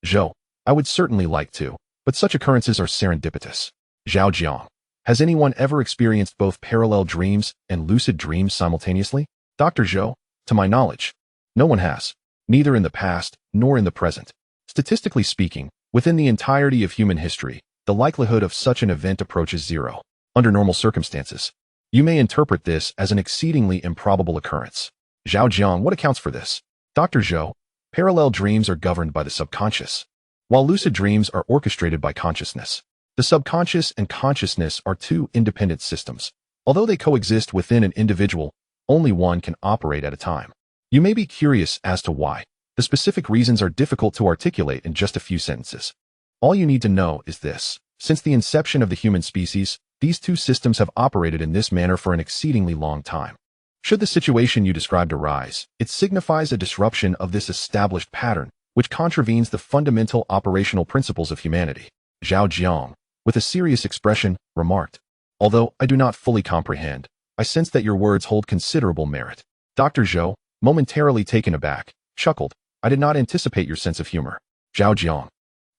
Zhou, I would certainly like to, but such occurrences are serendipitous. Zhao Jiang, has anyone ever experienced both parallel dreams and lucid dreams simultaneously? Dr. Zhou, to my knowledge, no one has, neither in the past nor in the present. Statistically speaking, within the entirety of human history, the likelihood of such an event approaches zero. Under normal circumstances, you may interpret this as an exceedingly improbable occurrence. Zhao Jiang, what accounts for this? Dr. Zhou, parallel dreams are governed by the subconscious, while lucid dreams are orchestrated by consciousness. The subconscious and consciousness are two independent systems. Although they coexist within an individual, only one can operate at a time. You may be curious as to why. The specific reasons are difficult to articulate in just a few sentences. All you need to know is this. Since the inception of the human species, these two systems have operated in this manner for an exceedingly long time. Should the situation you described arise, it signifies a disruption of this established pattern, which contravenes the fundamental operational principles of humanity. Zhao Jiang, with a serious expression, remarked, although I do not fully comprehend, I sense that your words hold considerable merit. Dr. Zhou, momentarily taken aback, chuckled, I did not anticipate your sense of humor. Zhao Jiang,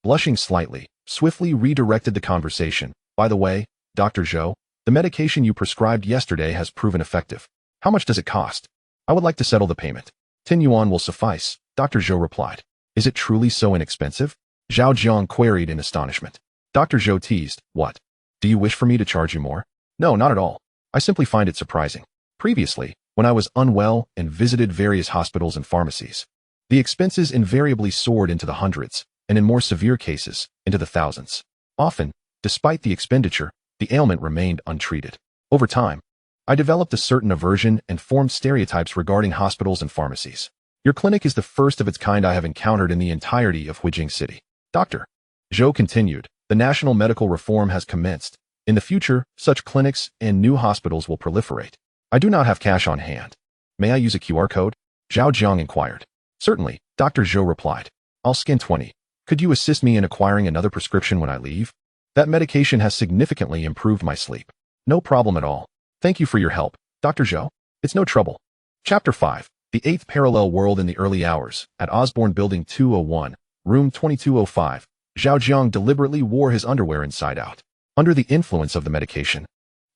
blushing slightly, swiftly redirected the conversation. By the way, Dr. Zhou, the medication you prescribed yesterday has proven effective. How much does it cost? I would like to settle the payment. 10 yuan will suffice, Dr. Zhou replied. Is it truly so inexpensive? Zhao Jiang queried in astonishment. Dr. Zhou teased, what? Do you wish for me to charge you more? No, not at all. I simply find it surprising. Previously, when I was unwell and visited various hospitals and pharmacies. The expenses invariably soared into the hundreds, and in more severe cases, into the thousands. Often, despite the expenditure, the ailment remained untreated. Over time, I developed a certain aversion and formed stereotypes regarding hospitals and pharmacies. Your clinic is the first of its kind I have encountered in the entirety of Huijing City. Dr. Zhou continued, the national medical reform has commenced. In the future, such clinics and new hospitals will proliferate. I do not have cash on hand. May I use a QR code? Zhao Jiang inquired. Certainly, Dr. Zhou replied. I'll scan 20. Could you assist me in acquiring another prescription when I leave? That medication has significantly improved my sleep. No problem at all. Thank you for your help, Dr. Zhou. It's no trouble. Chapter 5. The Eighth Parallel World in the Early Hours. At Osborne Building 201, Room 2205, Zhao Jiang deliberately wore his underwear inside out. Under the influence of the medication,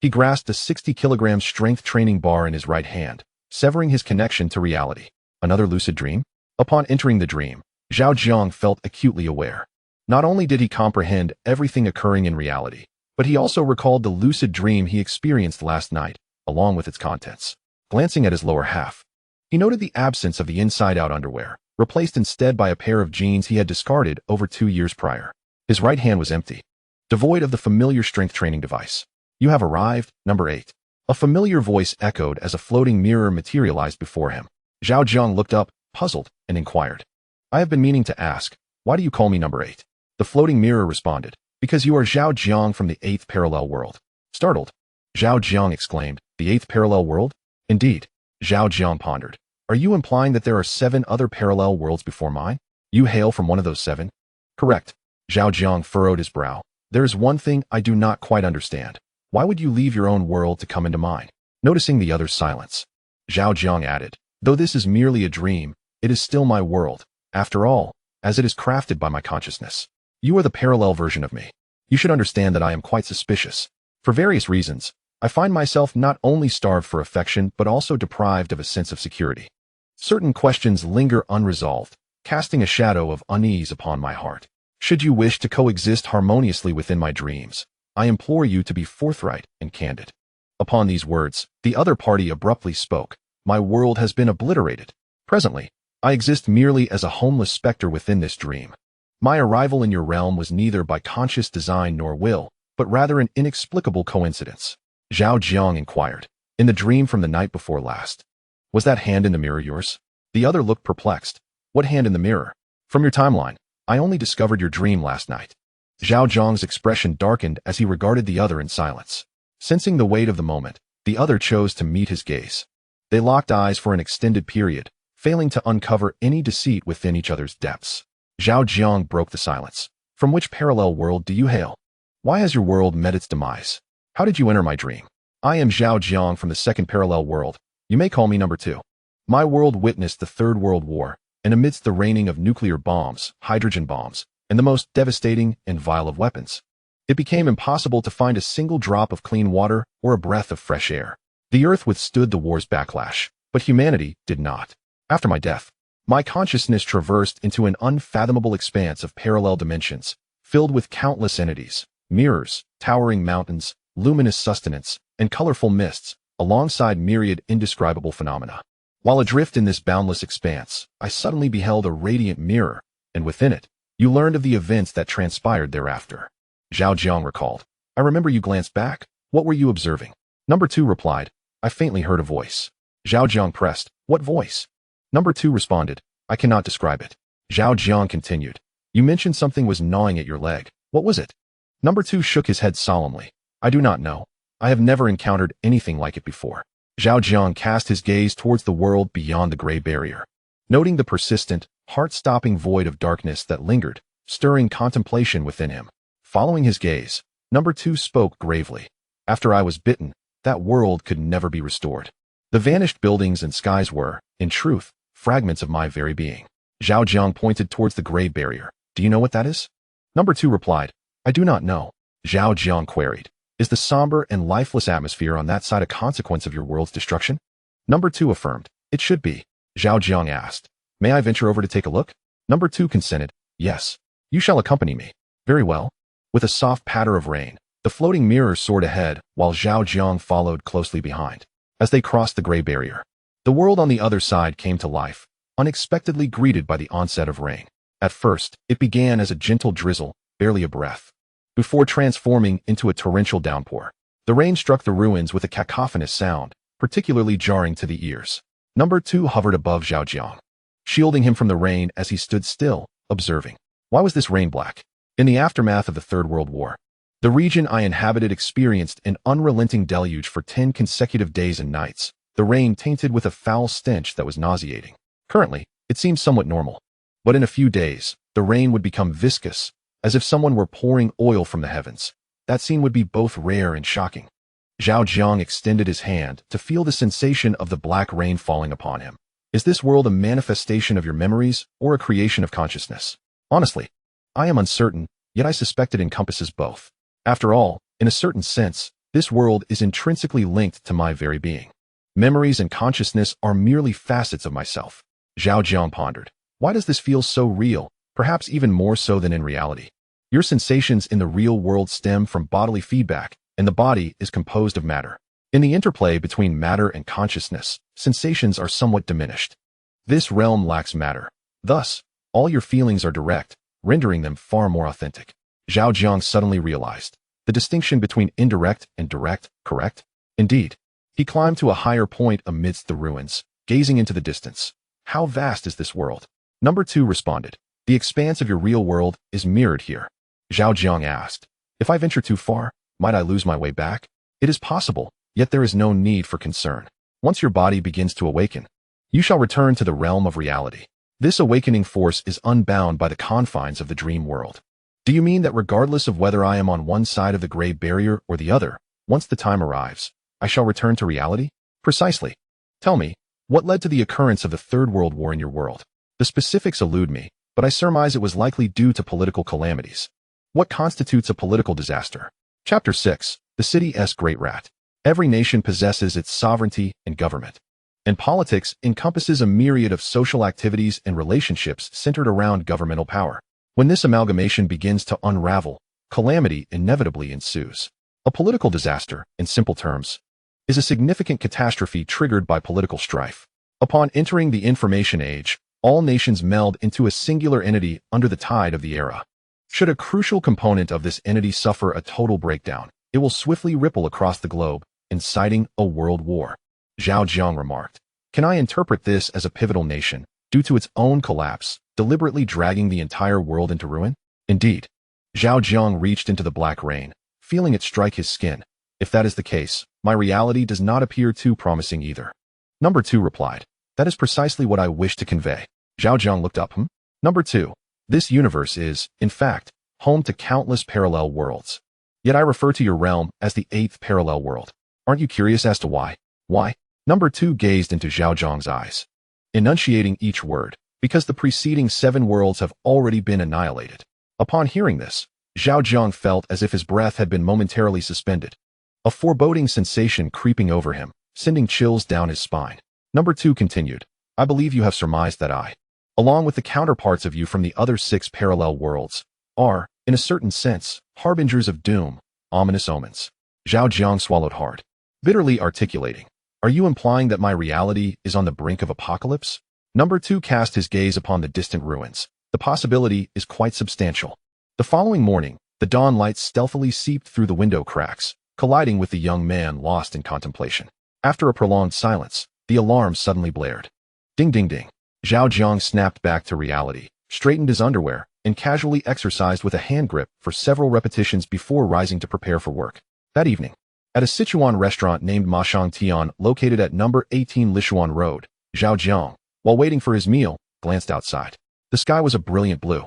he grasped a 60-kilogram strength training bar in his right hand, severing his connection to reality. Another lucid dream? Upon entering the dream, Zhao Jiang felt acutely aware. Not only did he comprehend everything occurring in reality, but he also recalled the lucid dream he experienced last night, along with its contents. Glancing at his lower half, he noted the absence of the inside-out underwear, replaced instead by a pair of jeans he had discarded over 2 years prior. His right hand was empty, devoid of the familiar strength training device. You have arrived, number 8. A familiar voice echoed as a floating mirror materialized before him. Zhao Jiang looked up, puzzled, and inquired. I have been meaning to ask, why do you call me number 8? The floating mirror responded, because you are Zhao Jiang from the 8th parallel world. Startled, Zhao Jiang exclaimed, the 8th parallel world? Indeed, Zhao Jiang pondered. Are you implying that there are 7 other parallel worlds before mine? You hail from one of those 7? Correct. Zhao Jiang furrowed his brow. There is one thing I do not quite understand. Why would you leave your own world to come into mine? Noticing the other's silence, Zhao Jiang added, though this is merely a dream, it is still my world, after all, as it is crafted by my consciousness. You are the parallel version of me. You should understand that I am quite suspicious. For various reasons, I find myself not only starved for affection but also deprived of a sense of security. Certain questions linger unresolved, casting a shadow of unease upon my heart. Should you wish to coexist harmoniously within my dreams, I implore you to be forthright and candid. Upon these words, the other party abruptly spoke. My world has been obliterated. Presently, I exist merely as a homeless specter within this dream. My arrival in your realm was neither by conscious design nor will, but rather an inexplicable coincidence. Zhao Jiang inquired. In the dream from the night before last, was that hand in the mirror yours? The other looked perplexed. What hand in the mirror? From your timeline, I only discovered your dream last night. Zhao Jiang's expression darkened as he regarded the other in silence. Sensing the weight of the moment, the other chose to meet his gaze. They locked eyes for an extended period, failing to uncover any deceit within each other's depths. Zhao Jiang broke the silence. From which parallel world do you hail? Why has your world met its demise? How did you enter my dream? I am Zhao Jiang from the 2nd parallel world. You may call me number 2. My world witnessed the Third World War, and amidst the raining of nuclear bombs, hydrogen bombs, and the most devastating and vile of weapons, it became impossible to find a single drop of clean water or a breath of fresh air. The Earth withstood the war's backlash, but humanity did not. After my death, my consciousness traversed into an unfathomable expanse of parallel dimensions, filled with countless entities, mirrors, towering mountains, luminous sustenance, and colorful mists, alongside myriad indescribable phenomena. While adrift in this boundless expanse, I suddenly beheld a radiant mirror, and within it, you learned of the events that transpired thereafter. Zhao Jiang recalled. I remember you glanced back. What were you observing? Number 2 replied. I faintly heard a voice. Zhao Jiang pressed. What voice? Number 2 responded. I cannot describe it. Zhao Jiang continued. You mentioned something was gnawing at your leg. What was it? Number 2 shook his head solemnly. I do not know. I have never encountered anything like it before. Zhao Jiang cast his gaze towards the world beyond the gray barrier. Noting the persistent, heart-stopping void of darkness that lingered, stirring contemplation within him. Following his gaze, number 2 spoke gravely. After I was bitten, that world could never be restored. The vanished buildings and skies were, in truth, fragments of my very being. Zhao Jiang pointed towards the gray barrier. Do you know what that is? Number 2 replied. I do not know. Zhao Jiang queried. Is the somber and lifeless atmosphere on that side a consequence of your world's destruction? Number 2 affirmed. It should be. Zhao Jiang asked. May I venture over to take a look? Number 2 consented. Yes. You shall accompany me. Very well. With a soft patter of rain, the floating mirror soared ahead while Zhao Jiang followed closely behind. As they crossed the gray barrier, The world on the other side came to life, unexpectedly greeted by the onset of rain. At first, it began as a gentle drizzle, barely a breath, before transforming into a torrential downpour. The rain struck the ruins with a cacophonous sound, particularly jarring to the ears. Number 2 hovered above Zhao Jiang, shielding him from the rain as he stood still, observing. Why was this rain black? In the aftermath of the Third World War, the region I inhabited experienced an unrelenting deluge for 10 consecutive days and nights, the rain tainted with a foul stench that was nauseating. Currently, it seemed somewhat normal. But in a few days, the rain would become viscous, as if someone were pouring oil from the heavens. That scene would be both rare and shocking. Zhao Jiang extended his hand to feel the sensation of the black rain falling upon him. Is this world a manifestation of your memories or a creation of consciousness? Honestly, I am uncertain, yet I suspect it encompasses both. After all, in a certain sense, this world is intrinsically linked to my very being. Memories and consciousness are merely facets of myself. Zhao Jiang pondered. Why does this feel so real, perhaps even more so than in reality? Your sensations in the real world stem from bodily feedback, and the body is composed of matter. In the interplay between matter and consciousness, sensations are somewhat diminished. This realm lacks matter. Thus, all your feelings are direct, rendering them far more authentic. Zhao Jiang suddenly realized the distinction between indirect and direct, correct? Indeed. He climbed to a higher point amidst the ruins, gazing into the distance. How vast is this world? Number 2 responded. The expanse of your real world is mirrored here. Zhao Jiang asked, if I venture too far, might I lose my way back? It is possible, yet there is no need for concern. Once your body begins to awaken, you shall return to the realm of reality. This awakening force is unbound by the confines of the dream world. Do you mean that regardless of whether I am on one side of the gray barrier or the other, once the time arrives, I shall return to reality? Precisely. Tell me, what led to the occurrence of the Third World War in your world? The specifics elude me, but I surmise it was likely due to political calamities. What constitutes a political disaster? Chapter 6. The City's Great Rat. Every nation possesses its sovereignty and government. And politics encompasses a myriad of social activities and relationships centered around governmental power. When this amalgamation begins to unravel, calamity inevitably ensues. A political disaster, in simple terms, is a significant catastrophe triggered by political strife. Upon entering the information age, all nations meld into a singular entity under the tide of the era. Should a crucial component of this entity suffer a total breakdown, it will swiftly ripple across the globe, inciting a world war. Zhao Jiang remarked. Can I interpret this as a pivotal nation, due to its own collapse, deliberately dragging the entire world into ruin? Indeed. Zhao Jiang reached into the black rain, feeling it strike his skin. If that is the case, my reality does not appear too promising either. Number 2 replied. That is precisely what I wish to convey. Zhao Jiang looked up. Number 2. This universe is, in fact, home to countless parallel worlds. Yet I refer to your realm as the 8th parallel world. Aren't you curious as to why? Why? Number 2 gazed into Zhao Jiang's eyes, enunciating each word, because the preceding 7 worlds have already been annihilated. Upon hearing this, Zhao Jiang felt as if his breath had been momentarily suspended, a foreboding sensation creeping over him, sending chills down his spine. Number 2 continued, I believe you have surmised that I, along with the counterparts of you from the other 6 parallel worlds, are, in a certain sense, harbingers of doom, ominous omens. Zhao Jiang swallowed hard, bitterly articulating, are you implying that my reality is on the brink of apocalypse? Number 2 cast his gaze upon the distant ruins. The possibility is quite substantial. The following morning, the dawn light stealthily seeped through the window cracks, colliding with the young man lost in contemplation. After a prolonged silence, the alarm suddenly blared. Ding ding ding. Zhao Jiang snapped back to reality, straightened his underwear, and casually exercised with a hand grip for several repetitions before rising to prepare for work. That evening, at a Sichuan restaurant named Mashang Tian located at number 18 Lishuan Road, Zhao Jiang, while waiting for his meal, glanced outside. The sky was a brilliant blue.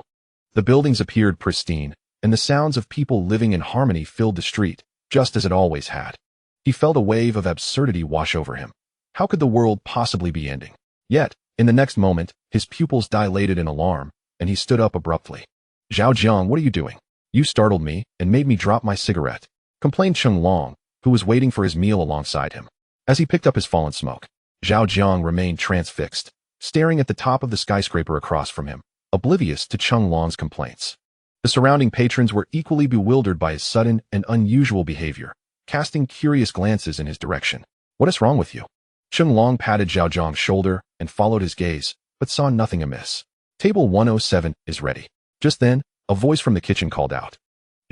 The buildings appeared pristine, and the sounds of people living in harmony filled the street, just as it always had. He felt a wave of absurdity wash over him. How could the world possibly be ending? Yet, in the next moment, his pupils dilated in alarm, and he stood up abruptly. Zhao Jiang, what are you doing? You startled me and made me drop my cigarette, complained Cheng Long, who was waiting for his meal alongside him. As he picked up his fallen smoke, Zhao Jiang remained transfixed, staring at the top of the skyscraper across from him, oblivious to Cheng Long's complaints. The surrounding patrons were equally bewildered by his sudden and unusual behavior, casting curious glances in his direction. What is wrong with you? Long patted Zhao Jiang's shoulder and followed his gaze, but saw nothing amiss. Table 107 is ready. Just then, a voice from the kitchen called out.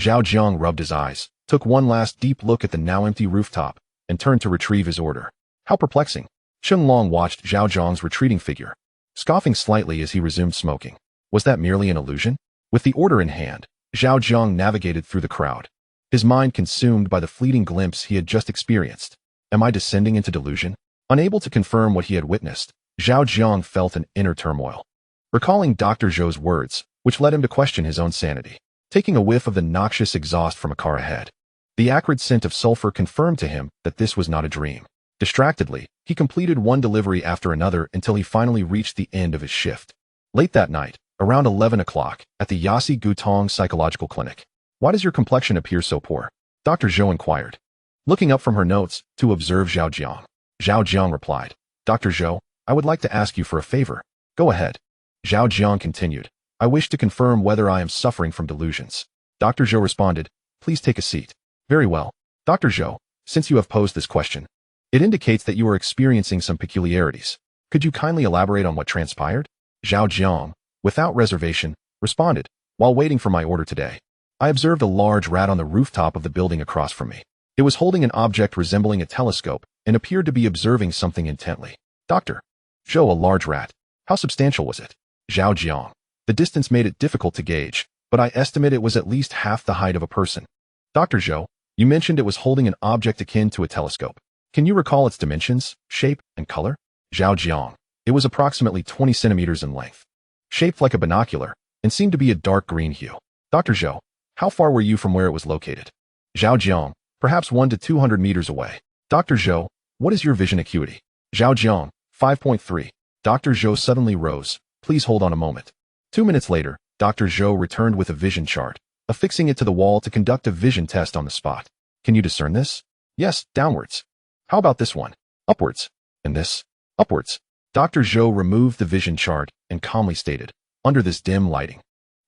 Zhao Jiang rubbed his eyes, took one last deep look at the now empty rooftop, and turned to retrieve his order. How perplexing. Long watched Zhao Jiang's retreating figure, scoffing slightly as he resumed smoking. Was that merely an illusion? With the order in hand, Zhao Jiang navigated through the crowd, his mind consumed by the fleeting glimpse he had just experienced. Am I descending into delusion? Unable to confirm what he had witnessed, Zhao Jiang felt an inner turmoil, recalling Dr. Zhou's words, which led him to question his own sanity. Taking a whiff of the noxious exhaust from a car ahead, the acrid scent of sulfur confirmed to him that this was not a dream. Distractedly, he completed one delivery after another until he finally reached the end of his shift. Late that night, around 11 o'clock, at the Yasi Gutong Psychological Clinic. Why does your complexion appear so poor? Dr. Zhou inquired, looking up from her notes to observe Zhao Jiang. Zhao Jiang replied, Dr. Zhou, I would like to ask you for a favor. Go ahead. Zhao Jiang continued, I wish to confirm whether I am suffering from delusions. Dr. Zhou responded, please take a seat. Very well. Dr. Zhou, since you have posed this question, it indicates that you are experiencing some peculiarities. Could you kindly elaborate on what transpired? Zhao Jiang, without reservation, responded, while waiting for my order today, I observed a large rat on the rooftop of the building across from me. It was holding an object resembling a telescope and appeared to be observing something intently. Dr. Zhou, a large rat. How substantial was it? Zhao Jiang. The distance made it difficult to gauge, but I estimate it was at least half the height of a person. Dr. Zhou, you mentioned it was holding an object akin to a telescope. Can you recall its dimensions, shape, and color? Zhao Jiang. It was approximately 20 centimeters in length, shaped like a binocular, and seemed to be a dark green hue. Dr. Zhou, how far were you from where it was located? Zhao Jiang, perhaps 1 to 200 meters away. Dr. Zhou, what is your vision acuity? Zhao Jiang, 5.3. Dr. Zhou suddenly rose. Please hold on a moment. 2 minutes later, Dr. Zhou returned with a vision chart, affixing it to the wall to conduct a vision test on the spot. Can you discern this? Yes, downwards. How about this one? Upwards. And this? Upwards. Dr. Zhou removed the vision chart and calmly stated, under this dim lighting,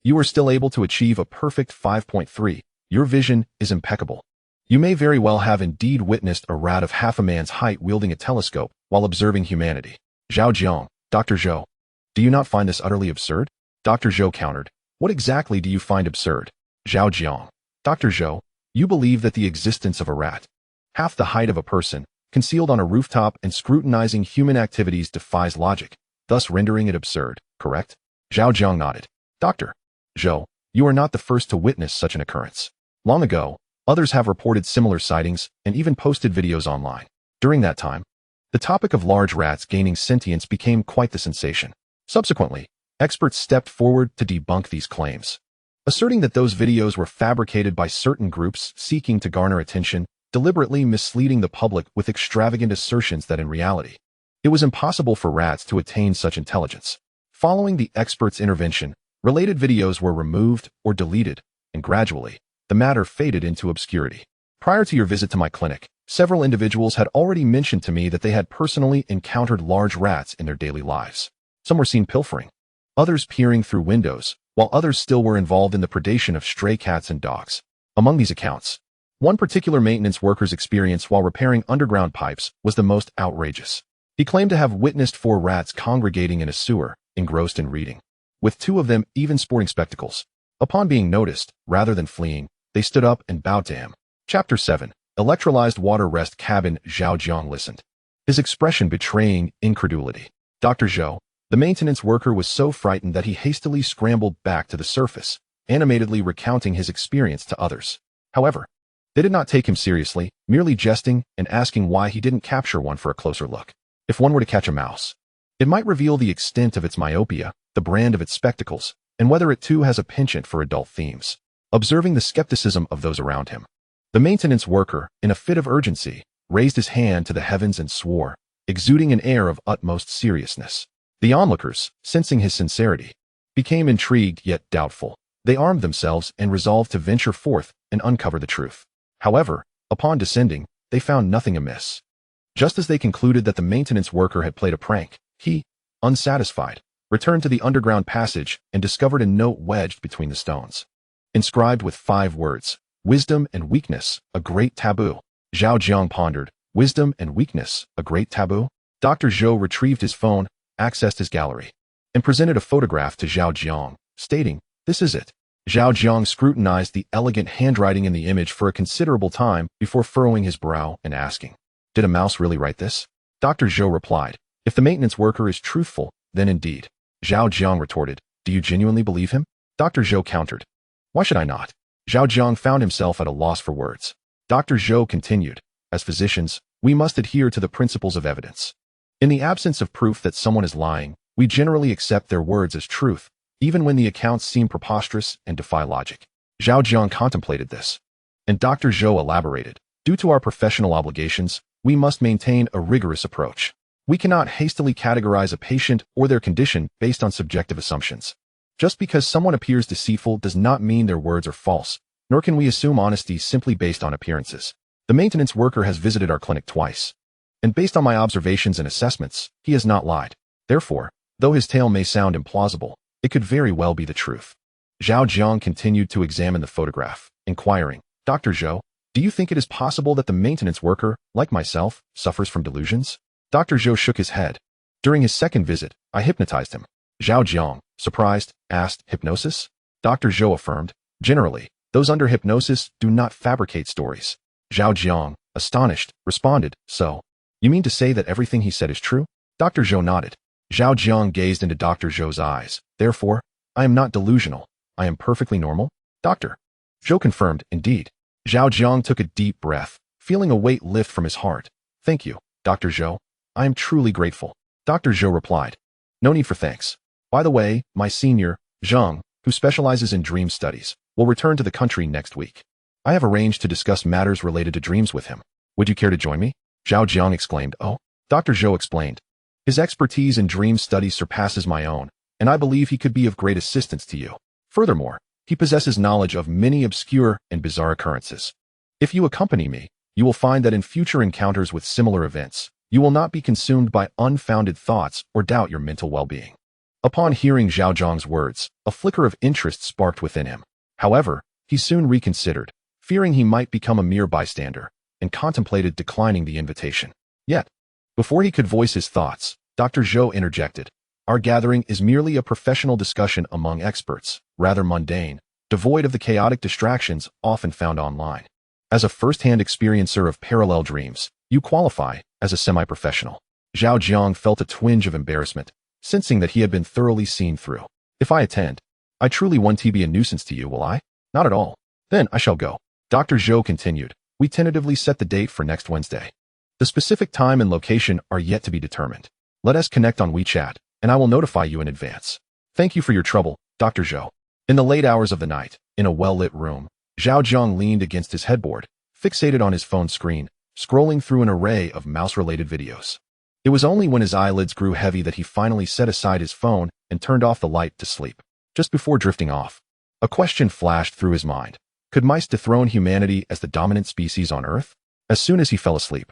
you are still able to achieve a perfect 5.3. Your vision is impeccable. You may very well have indeed witnessed a rat of half a man's height wielding a telescope while observing humanity. Zhao Jiang, Dr. Zhou, do you not find this utterly absurd? Dr. Zhou countered, what exactly do you find absurd? Zhao Jiang, Dr. Zhou, you believe that the existence of a rat, half the height of a person, concealed on a rooftop and scrutinizing human activities defies logic, thus rendering it absurd, correct? Zhao Jiang nodded. Dr. Zhou, you are not the first to witness such an occurrence. Long ago, others have reported similar sightings and even posted videos online. During that time, the topic of large rats gaining sentience became quite the sensation. Subsequently, experts stepped forward to debunk these claims, asserting that those videos were fabricated by certain groups seeking to garner attention, deliberately misleading the public with extravagant assertions that in reality, it was impossible for rats to attain such intelligence. Following the experts' intervention, related videos were removed or deleted, and gradually, the matter faded into obscurity. Prior to your visit to my clinic, several individuals had already mentioned to me that they had personally encountered large rats in their daily lives. Some were seen pilfering, others peering through windows, while others still were involved in the predation of stray cats and dogs. Among these accounts, one particular maintenance worker's experience while repairing underground pipes was the most outrageous. He claimed to have witnessed 4 rats congregating in a sewer, engrossed in reading, with 2 of them even sporting spectacles. Upon being noticed, rather than fleeing, they stood up and bowed to him. Chapter 7. Electrolyzed Water Rest Cabin. Zhao Jiang listened, his expression betraying incredulity. Dr. Zhou, the maintenance worker, was so frightened that he hastily scrambled back to the surface, animatedly recounting his experience to others. However, they did not take him seriously, merely jesting and asking why he didn't capture one for a closer look. If one were to catch a mouse, it might reveal the extent of its myopia, the brand of its spectacles, and whether it too has a penchant for adult themes. Observing the skepticism of those around him, the maintenance worker, in a fit of urgency, raised his hand to the heavens and swore, exuding an air of utmost seriousness. The onlookers, sensing his sincerity, became intrigued yet doubtful. They armed themselves and resolved to venture forth and uncover the truth. However, upon descending, they found nothing amiss. Just as they concluded that the maintenance worker had played a prank, he, unsatisfied, returned to the underground passage and discovered a note wedged between the stones, inscribed with 5 words, wisdom and weakness, a great taboo. Zhao Jiang pondered, wisdom and weakness, a great taboo? Dr. Zhou retrieved his phone, accessed his gallery, and presented a photograph to Zhao Jiang, stating, "This is it." Zhao Jiang scrutinized the elegant handwriting in the image for a considerable time before furrowing his brow and asking, "Did a mouse really write this?" Dr. Zhou replied, "If the maintenance worker is truthful, then indeed." Zhao Jiang retorted, "Do you genuinely believe him?" Dr. Zhou countered, "Why should I not?" Zhao Jiang found himself at a loss for words. Dr. Zhou continued, "As physicians, we must adhere to the principles of evidence. In the absence of proof that someone is lying, we generally accept their words as truth, even when the accounts seem preposterous and defy logic." Zhao Jiang contemplated this, and Dr. Zhou elaborated, "Due to our professional obligations, we must maintain a rigorous approach. We cannot hastily categorize a patient or their condition based on subjective assumptions. Just because someone appears deceitful does not mean their words are false, nor can we assume honesty simply based on appearances. The maintenance worker has visited our clinic twice, and based on my observations and assessments, he has not lied. Therefore, though his tale may sound implausible, it could very well be the truth." Zhao Jiang continued to examine the photograph, inquiring, "Dr. Zhou, do you think it is possible that the maintenance worker, like myself, suffers from delusions?" Dr. Zhou shook his head. "During his second visit, I hypnotized him." Zhao Jiang, surprised, asked, "Hypnosis?" Dr. Zhou affirmed, "Generally, those under hypnosis do not fabricate stories." Zhao Jiang, astonished, responded, "So, you mean to say that everything he said is true?" Dr. Zhou nodded. Zhao Jiang gazed into Dr. Zhou's eyes. "Therefore, I am not delusional. I am perfectly normal?" Dr. Zhou confirmed, "Indeed." Zhao Jiang took a deep breath, feeling a weight lift from his heart. "Thank you, Dr. Zhou. I am truly grateful." Dr. Zhou replied, "No need for thanks. By the way, my senior, Zhang, who specializes in dream studies, will return to the country next week. I have arranged to discuss matters related to dreams with him. Would you care to join me?" Zhao Jiang exclaimed, "Oh." Dr. Zhou explained, "His expertise in dream studies surpasses my own, and I believe he could be of great assistance to you. Furthermore, he possesses knowledge of many obscure and bizarre occurrences. If you accompany me, you will find that in future encounters with similar events, you will not be consumed by unfounded thoughts or doubt your mental well-being." Upon hearing Zhao Jiang's words, a flicker of interest sparked within him. However, he soon reconsidered, fearing he might become a mere bystander, and contemplated declining the invitation. Yet, before he could voice his thoughts, Dr. Zhou interjected, "Our gathering is merely a professional discussion among experts, rather mundane, devoid of the chaotic distractions often found online. As a first-hand experiencer of parallel dreams, you qualify as a semi-professional." Zhao Jiang felt a twinge of embarrassment, sensing that he had been thoroughly seen through. "If I attend, I truly won't be a nuisance to you, will I?" "Not at all. Then I shall go." Dr. Zhou continued, "We tentatively set the date for next Wednesday. The specific time and location are yet to be determined. Let us connect on WeChat, and I will notify you in advance. Thank you for your trouble, Dr. Zhou." In the late hours of the night, in a well-lit room, Zhao Jiang leaned against his headboard, fixated on his phone screen, scrolling through an array of mouse-related videos. It was only when his eyelids grew heavy that he finally set aside his phone and turned off the light to sleep. Just before drifting off, a question flashed through his mind. Could mice dethrone humanity as the dominant species on Earth? As soon as he fell asleep,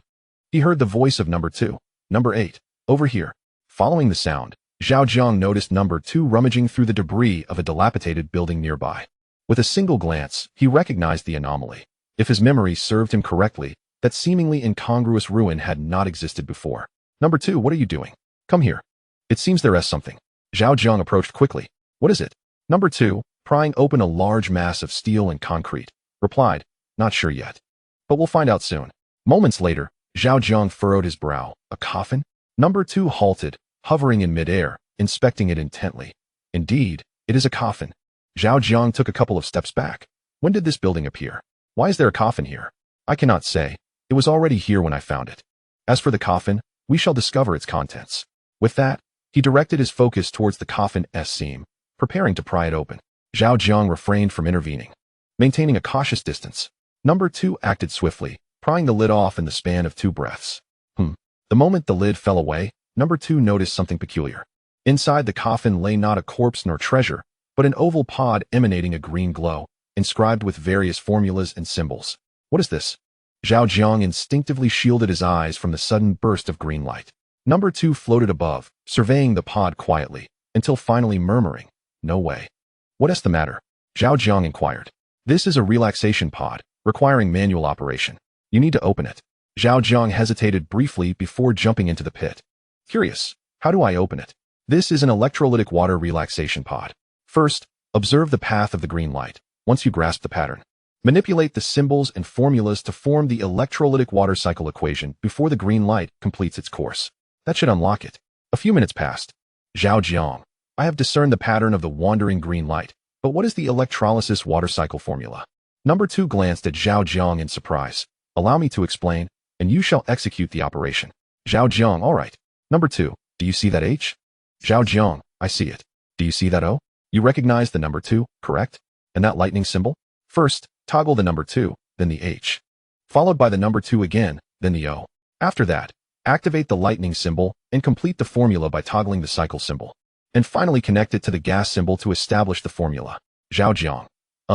he heard the voice of number 2. "Number 8, over here." Following the sound, Zhao Jiang noticed number 2 rummaging through the debris of a dilapidated building nearby. With a single glance, he recognized the anomaly. If his memory served him correctly, that seemingly incongruous ruin had not existed before. "Number 2, what are you doing? Come here. It seems there is something." Zhao Jiang approached quickly. "What is it?" Number 2, prying open a large mass of steel and concrete, replied, "Not sure yet. But we'll find out soon." Moments later, Zhao Jiang furrowed his brow. "A coffin?" Number 2 halted, hovering in midair, inspecting it intently. "Indeed, it is a coffin." Zhao Jiang took a couple of steps back. "When did this building appear? Why is there a coffin here?" "I cannot say. It was already here when I found it. As for the coffin, we shall discover its contents." With that, he directed his focus towards the coffin's seam, preparing to pry it open. Zhao Jiang refrained from intervening, maintaining a cautious distance. Number 2 acted swiftly, prying the lid off in the span of 2 breaths. The moment the lid fell away, number 2 noticed something peculiar. Inside the coffin lay not a corpse nor treasure, but an oval pod emanating a green glow, inscribed with various formulas and symbols. "What is this?" Zhao Jiang instinctively shielded his eyes from the sudden burst of green light. Number 2 floated above, surveying the pod quietly, until finally murmuring, "No way." "What is the matter?" Zhao Jiang inquired. "This is a relaxation pod, requiring manual operation. You need to open it." Zhao Jiang hesitated briefly before jumping into the pit. Curious, how do I open it? This is an electrolytic water relaxation pod. First, observe the path of the green light. Once you grasp the pattern, manipulate the symbols and formulas to form the electrolytic water cycle equation before the green light completes its course. That should unlock it. A few minutes passed. Zhao Jiang, I have discerned the pattern of the wandering green light, but what is the electrolysis water cycle formula? Number 2 glanced at Zhao Jiang in surprise. Allow me to explain, and you shall execute the operation. Zhao Jiang, all right. Number 2, do you see that H? Zhao Jiang, I see it. Do you see that O? You recognize the number 2, correct? And that lightning symbol? First, toggle the number 2, then the H. Followed by the number 2 again, then the O. After that, activate the lightning symbol and complete the formula by toggling the cycle symbol. And finally connect it to the gas symbol to establish the formula. Zhao Jiang.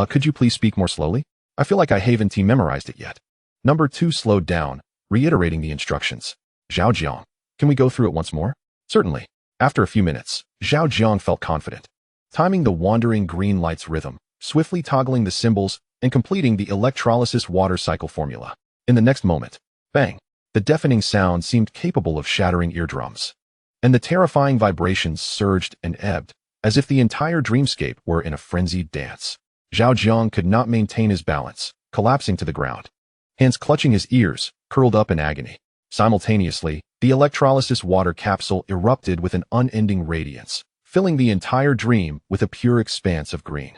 Could you please speak more slowly? I feel like I haven't memorized it yet. Number 2 slowed down, reiterating the instructions. Zhao Jiang. Can we go through it once more? Certainly. After a few minutes, Zhao Jiang felt confident. Timing the wandering green light's rhythm, swiftly toggling the symbols, and completing the electrolysis water cycle formula. In the next moment, bang, the deafening sound seemed capable of shattering eardrums. And the terrifying vibrations surged and ebbed, as if the entire dreamscape were in a frenzied dance. Zhao Jiang could not maintain his balance, collapsing to the ground. Hands clutching his ears, curled up in agony. Simultaneously, the electrolysis water capsule erupted with an unending radiance, filling the entire dream with a pure expanse of green.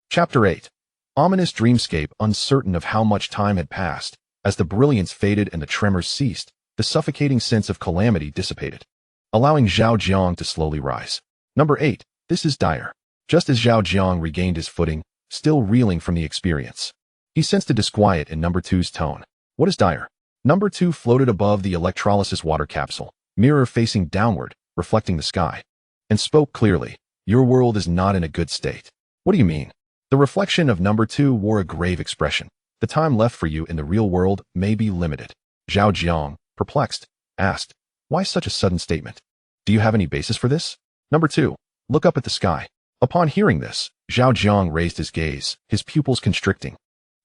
Chapter 8. Ominous dreamscape. Uncertain of how much time had passed, as the brilliance faded and the tremors ceased, the suffocating sense of calamity dissipated, allowing Zhao Jiang to slowly rise. Number 8. This is dire. Just as Zhao Jiang regained his footing, still reeling from the experience, he sensed a disquiet in number 2's tone. What is dire? Number 2 floated above the electrolysis water capsule, mirror facing downward, reflecting the sky, and spoke clearly. Your world is not in a good state. What do you mean? The reflection of number 2 wore a grave expression. The time left for you in the real world may be limited. Zhao Jiang, perplexed, asked, why such a sudden statement? Do you have any basis for this? Number 2, look up at the sky. Upon hearing this, Zhao Jiang raised his gaze, his pupils constricting.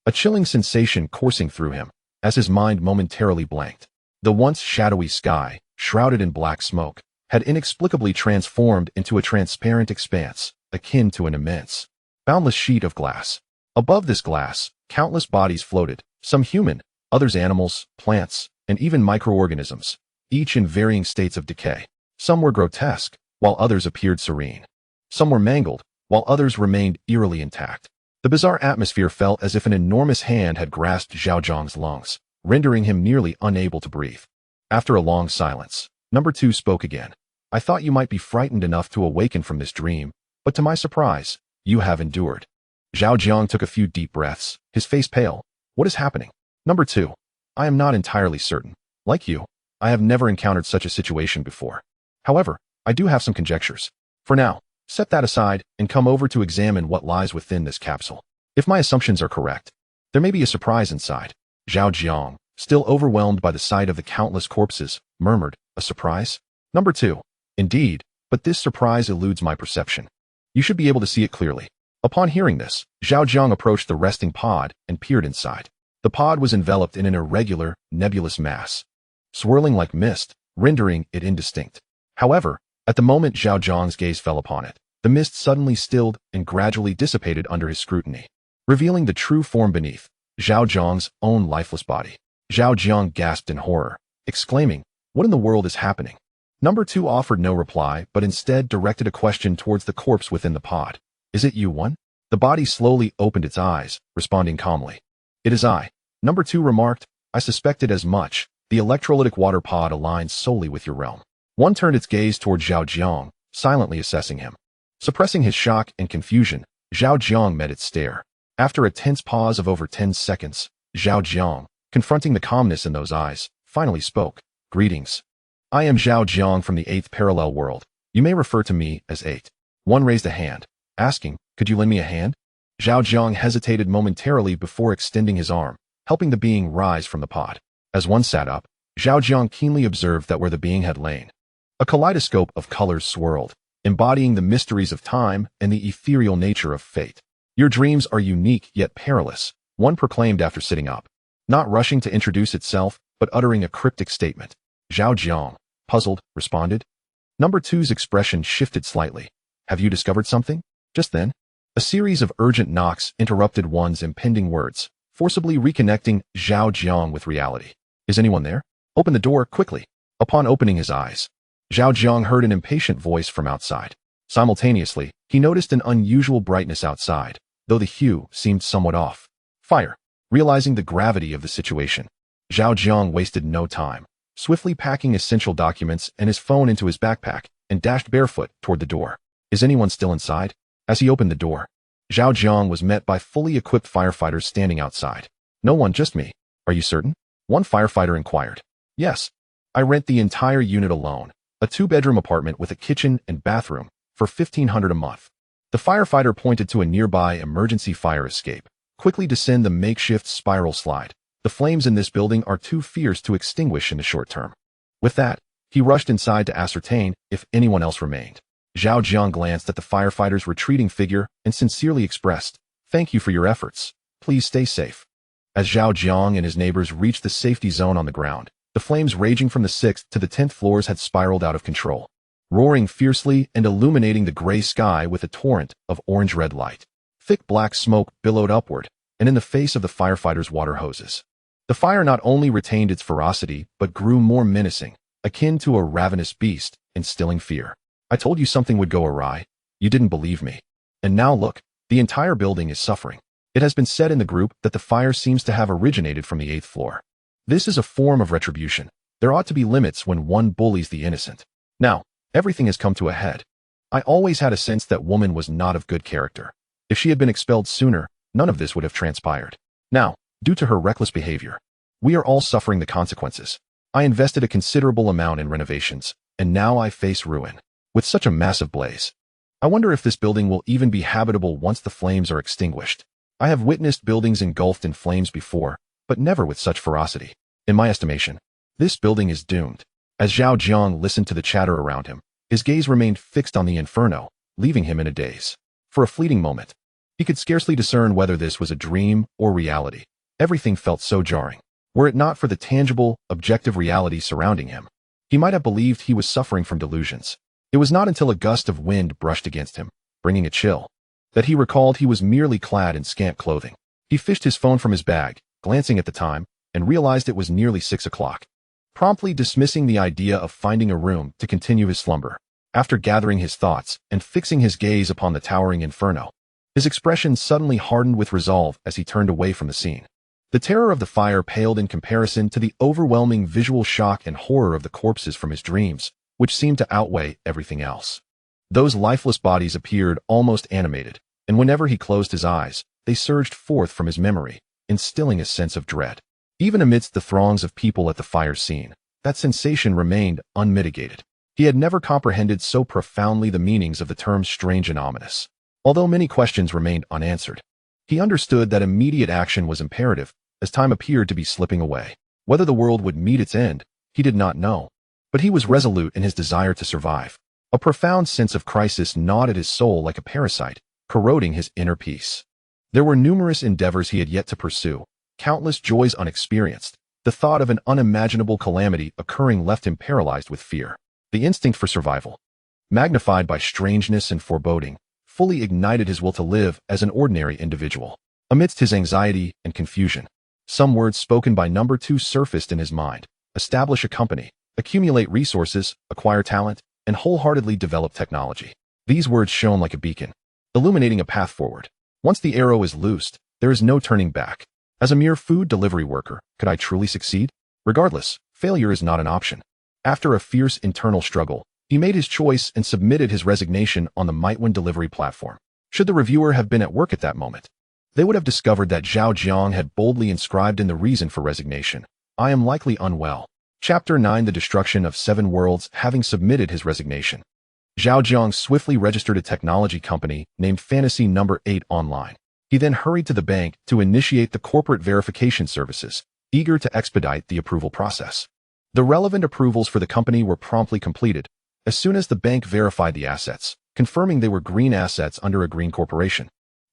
A chilling sensation coursing through him, as his mind momentarily blanked. The once shadowy sky, shrouded in black smoke, had inexplicably transformed into a transparent expanse, akin to an immense, boundless sheet of glass. Above this glass, countless bodies floated, some human, others animals, plants, and even microorganisms, each in varying states of decay. Some were grotesque, while others appeared serene. Some were mangled, while others remained eerily intact. The bizarre atmosphere felt as if an enormous hand had grasped Zhao Jiang's lungs, rendering him nearly unable to breathe. After a long silence, number 2 spoke again. I thought you might be frightened enough to awaken from this dream, but to my surprise, you have endured. Zhao Jiang took a few deep breaths, his face pale. What is happening? Number 2, I am not entirely certain. Like you, I have never encountered such a situation before. However, I do have some conjectures. For now, set that aside and come over to examine what lies within this capsule. If my assumptions are correct, there may be a surprise inside. Zhao Jiang, still overwhelmed by the sight of the countless corpses, murmured, a surprise? Number 2, indeed, but this surprise eludes my perception. You should be able to see it clearly. Upon hearing this, Zhao Jiang approached the resting pod and peered inside. The pod was enveloped in an irregular, nebulous mass, swirling like mist, rendering it indistinct. However, at the moment Zhao Jiang's gaze fell upon it, the mist suddenly stilled and gradually dissipated under his scrutiny, revealing the true form beneath, Zhao Jiang's own lifeless body. Zhao Jiang gasped in horror, exclaiming, what in the world is happening? Number 2 offered no reply, but instead directed a question towards the corpse within the pod. Is it you, one? The body slowly opened its eyes, responding calmly. It is I. Number 2 remarked, I suspected as much. The electrolytic water pod aligns solely with your realm. One turned its gaze toward Zhao Jiang, silently assessing him. Suppressing his shock and confusion, Zhao Jiang met its stare. After a tense pause of over 10 seconds, Zhao Jiang, confronting the calmness in those eyes, finally spoke. Greetings. I am Zhao Jiang from the 8th parallel world. You may refer to me as 8. One raised a hand, asking, could you lend me a hand? Zhao Jiang hesitated momentarily before extending his arm, helping the being rise from the pod. As one sat up, Zhao Jiang keenly observed that where the being had lain, a kaleidoscope of colors swirled, embodying the mysteries of time and the ethereal nature of fate. Your dreams are unique yet perilous, one proclaimed after sitting up, not rushing to introduce itself, but uttering a cryptic statement. Zhao Jiang, puzzled, responded. Number two's expression shifted slightly. Have you discovered something? Just then, a series of urgent knocks interrupted one's impending words, forcibly reconnecting Zhao Jiang with reality. Is anyone there? Open the door quickly. Upon opening his eyes, Zhao Jiang heard an impatient voice from outside. Simultaneously, he noticed an unusual brightness outside, though the hue seemed somewhat off. Fire. Realizing the gravity of the situation, Zhao Jiang wasted no time, swiftly packing essential documents and his phone into his backpack, and dashed barefoot toward the door. Is anyone still inside? As he opened the door, Zhao Jiang was met by fully equipped firefighters standing outside. No one, just me. Are you certain? One firefighter inquired. Yes. I rent the entire unit alone, a 2-bedroom apartment with a kitchen and bathroom, for $1,500 a month. The firefighter pointed to a nearby emergency fire escape. Quickly descend the makeshift spiral slide. The flames in this building are too fierce to extinguish in the short term. With that, he rushed inside to ascertain if anyone else remained. Zhao Jiang glanced at the firefighter's retreating figure and sincerely expressed, "Thank you for your efforts. Please stay safe." As Zhao Jiang and his neighbors reached the safety zone on the ground, the flames raging from the 6th to the 10th floors had spiraled out of control, roaring fiercely and illuminating the gray sky with a torrent of orange-red light. Thick black smoke billowed upward and in the face of the firefighters' water hoses. The fire not only retained its ferocity but grew more menacing, akin to a ravenous beast, instilling fear. I told you something would go awry. You didn't believe me. And now look, the entire building is suffering. It has been said in the group that the fire seems to have originated from the 8th floor. This is a form of retribution. There ought to be limits when one bullies the innocent. Now, everything has come to a head. I always had a sense that woman was not of good character. If she had been expelled sooner, none of this would have transpired. Now, due to her reckless behavior, we are all suffering the consequences. I invested a considerable amount in renovations, and now I face ruin. With such a massive blaze, I wonder if this building will even be habitable once the flames are extinguished. I have witnessed buildings engulfed in flames before, but never with such ferocity. In my estimation, this building is doomed. As Zhao Jiang listened to the chatter around him, his gaze remained fixed on the inferno, leaving him in a daze. For a fleeting moment, he could scarcely discern whether this was a dream or reality. Everything felt so jarring. Were it not for the tangible, objective reality surrounding him, he might have believed he was suffering from delusions. It was not until a gust of wind brushed against him, bringing a chill, that he recalled he was merely clad in scant clothing. He fished his phone from his bag, glancing at the time, and realized it was nearly 6 o'clock. Promptly dismissing the idea of finding a room to continue his slumber, after gathering his thoughts and fixing his gaze upon the towering inferno, his expression suddenly hardened with resolve as he turned away from the scene. The terror of the fire paled in comparison to the overwhelming visual shock and horror of the corpses from his dreams, which seemed to outweigh everything else. Those lifeless bodies appeared almost animated, and whenever he closed his eyes, they surged forth from his memory, instilling a sense of dread. Even amidst the throngs of people at the fire scene, that sensation remained unmitigated. He had never comprehended so profoundly the meanings of the terms strange and ominous. Although many questions remained unanswered, he understood that immediate action was imperative, as time appeared to be slipping away. Whether the world would meet its end, he did not know. But he was resolute in his desire to survive. A profound sense of crisis gnawed at his soul like a parasite, corroding his inner peace. There were numerous endeavors he had yet to pursue, countless joys unexperienced. The thought of an unimaginable calamity occurring left him paralyzed with fear. The instinct for survival, magnified by strangeness and foreboding, fully ignited his will to live as an ordinary individual. Amidst his anxiety and confusion, some words spoken by number 2 surfaced in his mind. Establish a company, accumulate resources, acquire talent, and wholeheartedly develop technology. These words shone like a beacon, illuminating a path forward. Once the arrow is loosed, there is no turning back. As a mere food delivery worker, could I truly succeed? Regardless, failure is not an option. After a fierce internal struggle, he made his choice and submitted his resignation on the Mightwin delivery platform. Should the reviewer have been at work at that moment, they would have discovered that Zhao Jiang had boldly inscribed in the reason for resignation, "I am likely unwell." Chapter 9: The Destruction of 7 Worlds. Having submitted his resignation, Zhao Jiang swiftly registered a technology company named Fantasy Number 8 online. He then hurried to the bank to initiate the corporate verification services, eager to expedite the approval process. The relevant approvals for the company were promptly completed, as soon as the bank verified the assets, confirming they were green assets under a green corporation.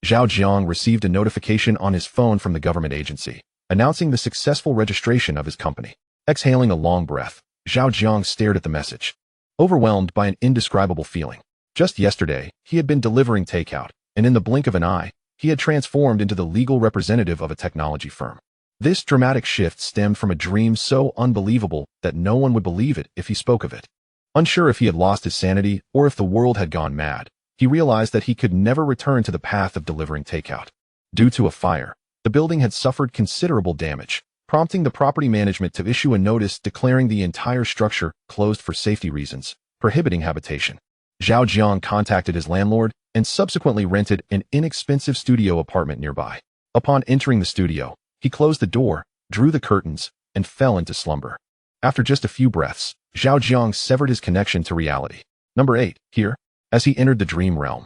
Zhao Jiang received a notification on his phone from the government agency, announcing the successful registration of his company. Exhaling a long breath, Zhao Jiang stared at the message, overwhelmed by an indescribable feeling. Just yesterday, he had been delivering takeout, and in the blink of an eye, he had transformed into the legal representative of a technology firm. This dramatic shift stemmed from a dream so unbelievable that no one would believe it if he spoke of it. Unsure if he had lost his sanity or if the world had gone mad, he realized that he could never return to the path of delivering takeout. Due to a fire, the building had suffered considerable damage, prompting the property management to issue a notice declaring the entire structure closed for safety reasons, prohibiting habitation. Zhao Jiang contacted his landlord and subsequently rented an inexpensive studio apartment nearby. Upon entering the studio, he closed the door, drew the curtains, and fell into slumber. After just a few breaths, Zhao Jiang severed his connection to reality. Number 8, here. As he entered the dream realm,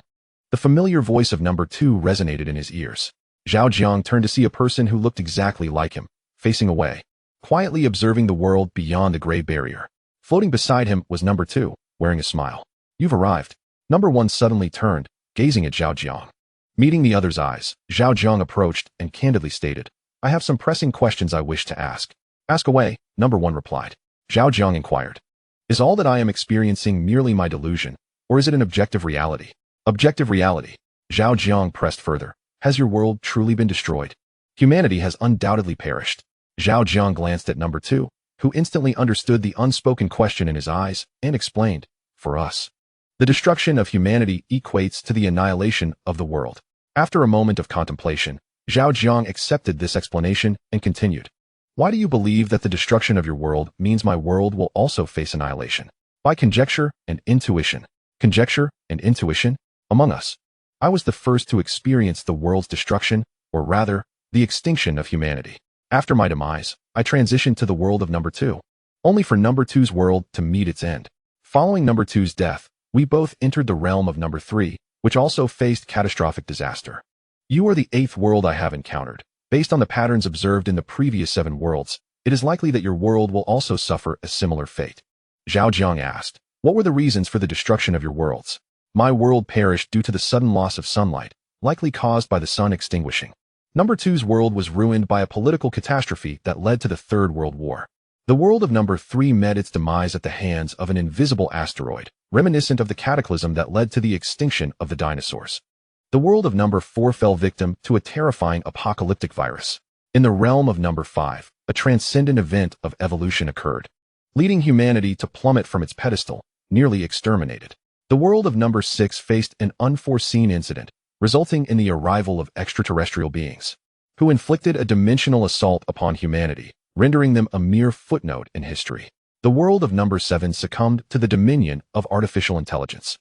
the familiar voice of number 2 resonated in his ears. Zhao Jiang turned to see a person who looked exactly like him, facing away, quietly observing the world beyond the gray barrier. Floating beside him was number 2, wearing a smile. You've arrived. Number 1 suddenly turned, gazing at Zhao Jiang. Meeting the other's eyes, Zhao Jiang approached and candidly stated, I have some pressing questions I wish to ask. Ask away, number 1 replied. Zhao Jiang inquired, is all that I am experiencing merely my delusion, or is it an objective reality? Objective reality. Zhao Jiang pressed further. Has your world truly been destroyed? Humanity has undoubtedly perished. Zhao Jiang glanced at number 2, who instantly understood the unspoken question in his eyes, and explained, for us, the destruction of humanity equates to the annihilation of the world. After a moment of contemplation, Zhao Jiang accepted this explanation and continued. Why do you believe that the destruction of your world means my world will also face annihilation? By conjecture and intuition. Conjecture and intuition? Among us, I was the first to experience the world's destruction, or rather, the extinction of humanity. After my demise, I transitioned to the world of number 2, only for number 2's world to meet its end. Following number 2's death, we both entered the realm of number 3, which also faced catastrophic disaster. You are the 8th world I have encountered. Based on the patterns observed in the previous 7 worlds, it is likely that your world will also suffer a similar fate. Zhao Jiang asked, what were the reasons for the destruction of your worlds? My world perished due to the sudden loss of sunlight, likely caused by the sun extinguishing. Number 2's world was ruined by a political catastrophe that led to the Third World War. The world of number 3 met its demise at the hands of an invisible asteroid, reminiscent of the cataclysm that led to the extinction of the dinosaurs. The world of number 4 fell victim to a terrifying apocalyptic virus. In the realm of number 5, a transcendent event of evolution occurred, leading humanity to plummet from its pedestal, nearly exterminated. The world of number 6 faced an unforeseen incident, resulting in the arrival of extraterrestrial beings, who inflicted a dimensional assault upon humanity, rendering them a mere footnote in history. The world of number 7 succumbed to the dominion of artificial intelligence,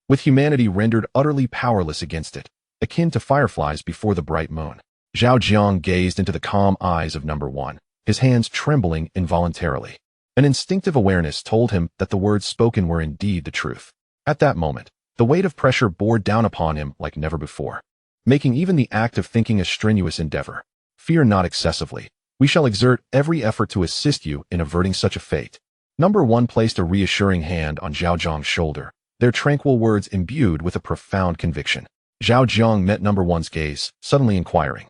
with humanity rendered utterly powerless against it, akin to fireflies before the bright moon. Zhao Jiang gazed into the calm eyes of number 1, his hands trembling involuntarily. An instinctive awareness told him that the words spoken were indeed the truth. At that moment, the weight of pressure bore down upon him like never before, making even the act of thinking a strenuous endeavor. Fear not excessively. We shall exert every effort to assist you in averting such a fate. Number 1 placed a reassuring hand on Zhao Jiang's shoulder, their tranquil words imbued with a profound conviction. Zhao Jiang met number 1's gaze, suddenly inquiring,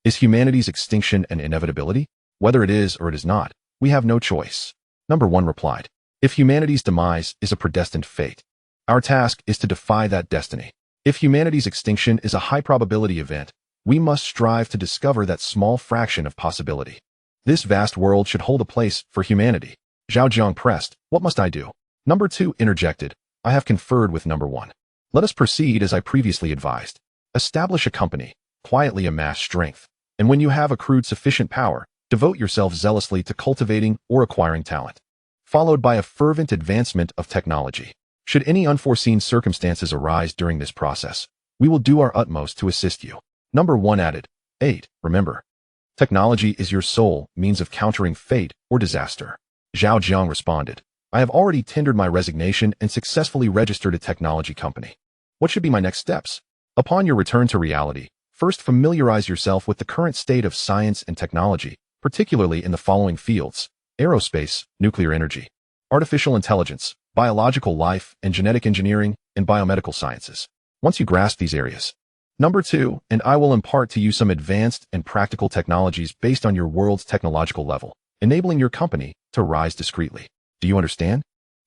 is humanity's extinction an inevitability? Whether it is or it is not, we have no choice. Number 1 replied, if humanity's demise is a predestined fate, our task is to defy that destiny. If humanity's extinction is a high probability event, we must strive to discover that small fraction of possibility. This vast world should hold a place for humanity. Zhao Jiang pressed, what must I do? Number 2 interjected, I have conferred with number 1. Let us proceed as I previously advised. Establish a company, quietly amass strength, and when you have accrued sufficient power, devote yourself zealously to cultivating or acquiring talent, followed by a fervent advancement of technology. Should any unforeseen circumstances arise during this process, we will do our utmost to assist you. Number 1 added, 8. Remember, technology is your sole means of countering fate or disaster. Zhao Jiang responded, I have already tendered my resignation and successfully registered a technology company. What should be my next steps? Upon your return to reality, first familiarize yourself with the current state of science and technology, particularly in the following fields: aerospace, nuclear energy, artificial intelligence, biological life and genetic engineering, and biomedical sciences. Once you grasp these areas, number 2, and I will impart to you some advanced and practical technologies based on your world's technological level, enabling your company to rise discreetly. Do you understand?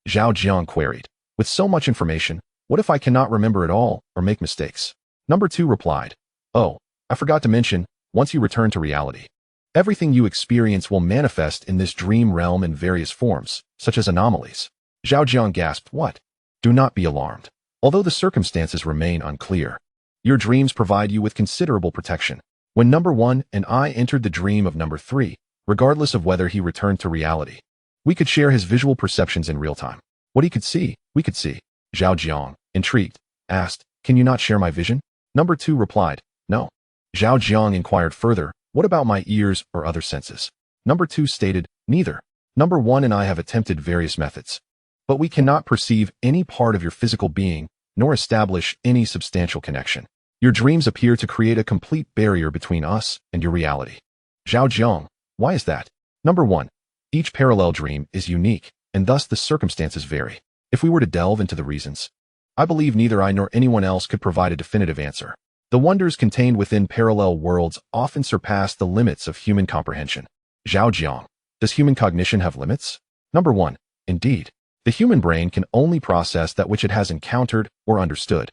Zhao Jiang queried. With so much information, what if I cannot remember it all or make mistakes? Number 2 replied. Oh, I forgot to mention, once you return to reality, everything you experience will manifest in this dream realm in various forms, such as anomalies. Zhao Jiang gasped, what? Do not be alarmed. Although the circumstances remain unclear, your dreams provide you with considerable protection. When number 1 and I entered the dream of number 3, regardless of whether he returned to reality, we could share his visual perceptions in real time. What he could see, we could see. Zhao Jiang, intrigued, asked, can you not share my vision? Number 2 replied, no. Zhao Jiang inquired further, what about my ears or other senses? Number 2 stated, neither. Number 1 and I have attempted various methods, but we cannot perceive any part of your physical being, nor establish any substantial connection. Your dreams appear to create a complete barrier between us and your reality. Zhao Jiang, why is that? Number 1. Each parallel dream is unique, and thus the circumstances vary. If we were to delve into the reasons, I believe neither I nor anyone else could provide a definitive answer. The wonders contained within parallel worlds often surpass the limits of human comprehension. Zhao Jiang, does human cognition have limits? Number 1. Indeed. The human brain can only process that which it has encountered or understood.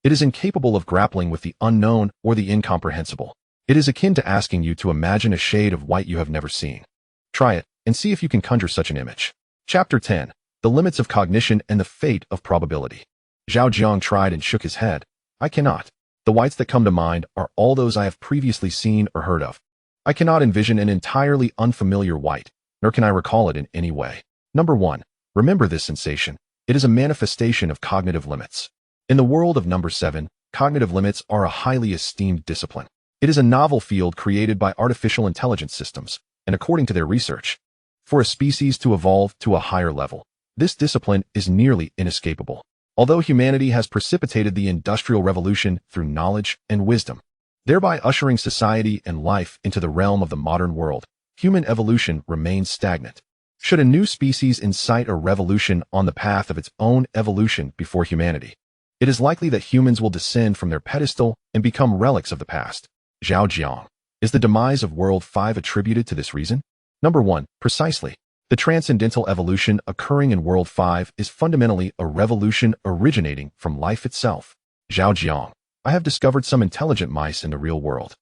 It is incapable of grappling with the unknown or the incomprehensible. It is akin to asking you to imagine a shade of white you have never seen. Try it, and see if you can conjure such an image. Chapter 10. The Limits of Cognition and the Fate of Probability. Zhao Jiang tried and shook his head. I cannot. The whites that come to mind are all those I have previously seen or heard of. I cannot envision an entirely unfamiliar white, nor can I recall it in any way. Number 1. Remember this sensation. It is a manifestation of cognitive limits. In the world of number 7, cognitive limits are a highly esteemed discipline. It is a novel field created by artificial intelligence systems, and according to their research, for a species to evolve to a higher level, this discipline is nearly inescapable. Although humanity has precipitated the Industrial Revolution through knowledge and wisdom, thereby ushering society and life into the realm of the modern world, human evolution remains stagnant. Should a new species incite a revolution on the path of its own evolution before humanity, it is likely that humans will descend from their pedestal and become relics of the past. Zhao Jiang, is the demise of World 5 attributed to this reason? Number 1, precisely. The transcendental evolution occurring in World 5 is fundamentally a revolution originating from life itself. Zhao Jiang, I have discovered some intelligent mice in the real world.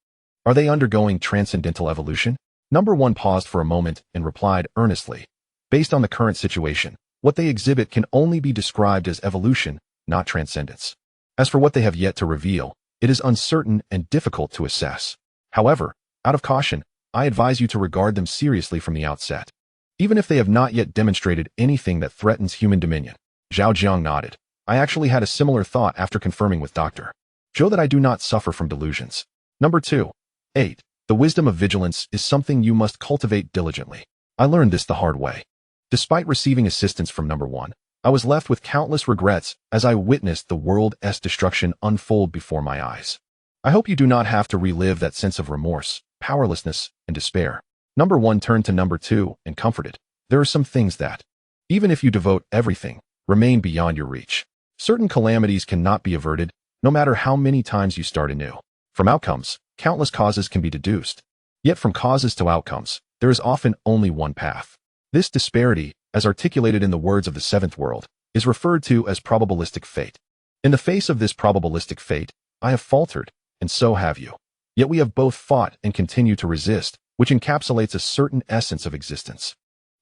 Are they undergoing transcendental evolution? Number 1 paused for a moment and replied earnestly. Based on the current situation, what they exhibit can only be described as evolution, not transcendence. As for what they have yet to reveal, it is uncertain and difficult to assess. However, out of caution, I advise you to regard them seriously from the outset, even if they have not yet demonstrated anything that threatens human dominion. Zhao Jiang nodded. I actually had a similar thought after confirming with Dr. Zhou that I do not suffer from delusions. Number 2. 8. The wisdom of vigilance is something you must cultivate diligently. I learned this the hard way. Despite receiving assistance from number 1, I was left with countless regrets as I witnessed the world's destruction unfold before my eyes. I hope you do not have to relive that sense of remorse, powerlessness, and despair. Number 1 turned to number 2 and comforted. There are some things that, even if you devote everything, remain beyond your reach. Certain calamities cannot be averted, no matter how many times you start anew. From outcomes, countless causes can be deduced. Yet from causes to outcomes, there is often only one path. This disparity, as articulated in the words of the seventh world, is referred to as probabilistic fate. In the face of this probabilistic fate, I have faltered, and so have you. Yet we have both fought and continue to resist, which encapsulates a certain essence of existence.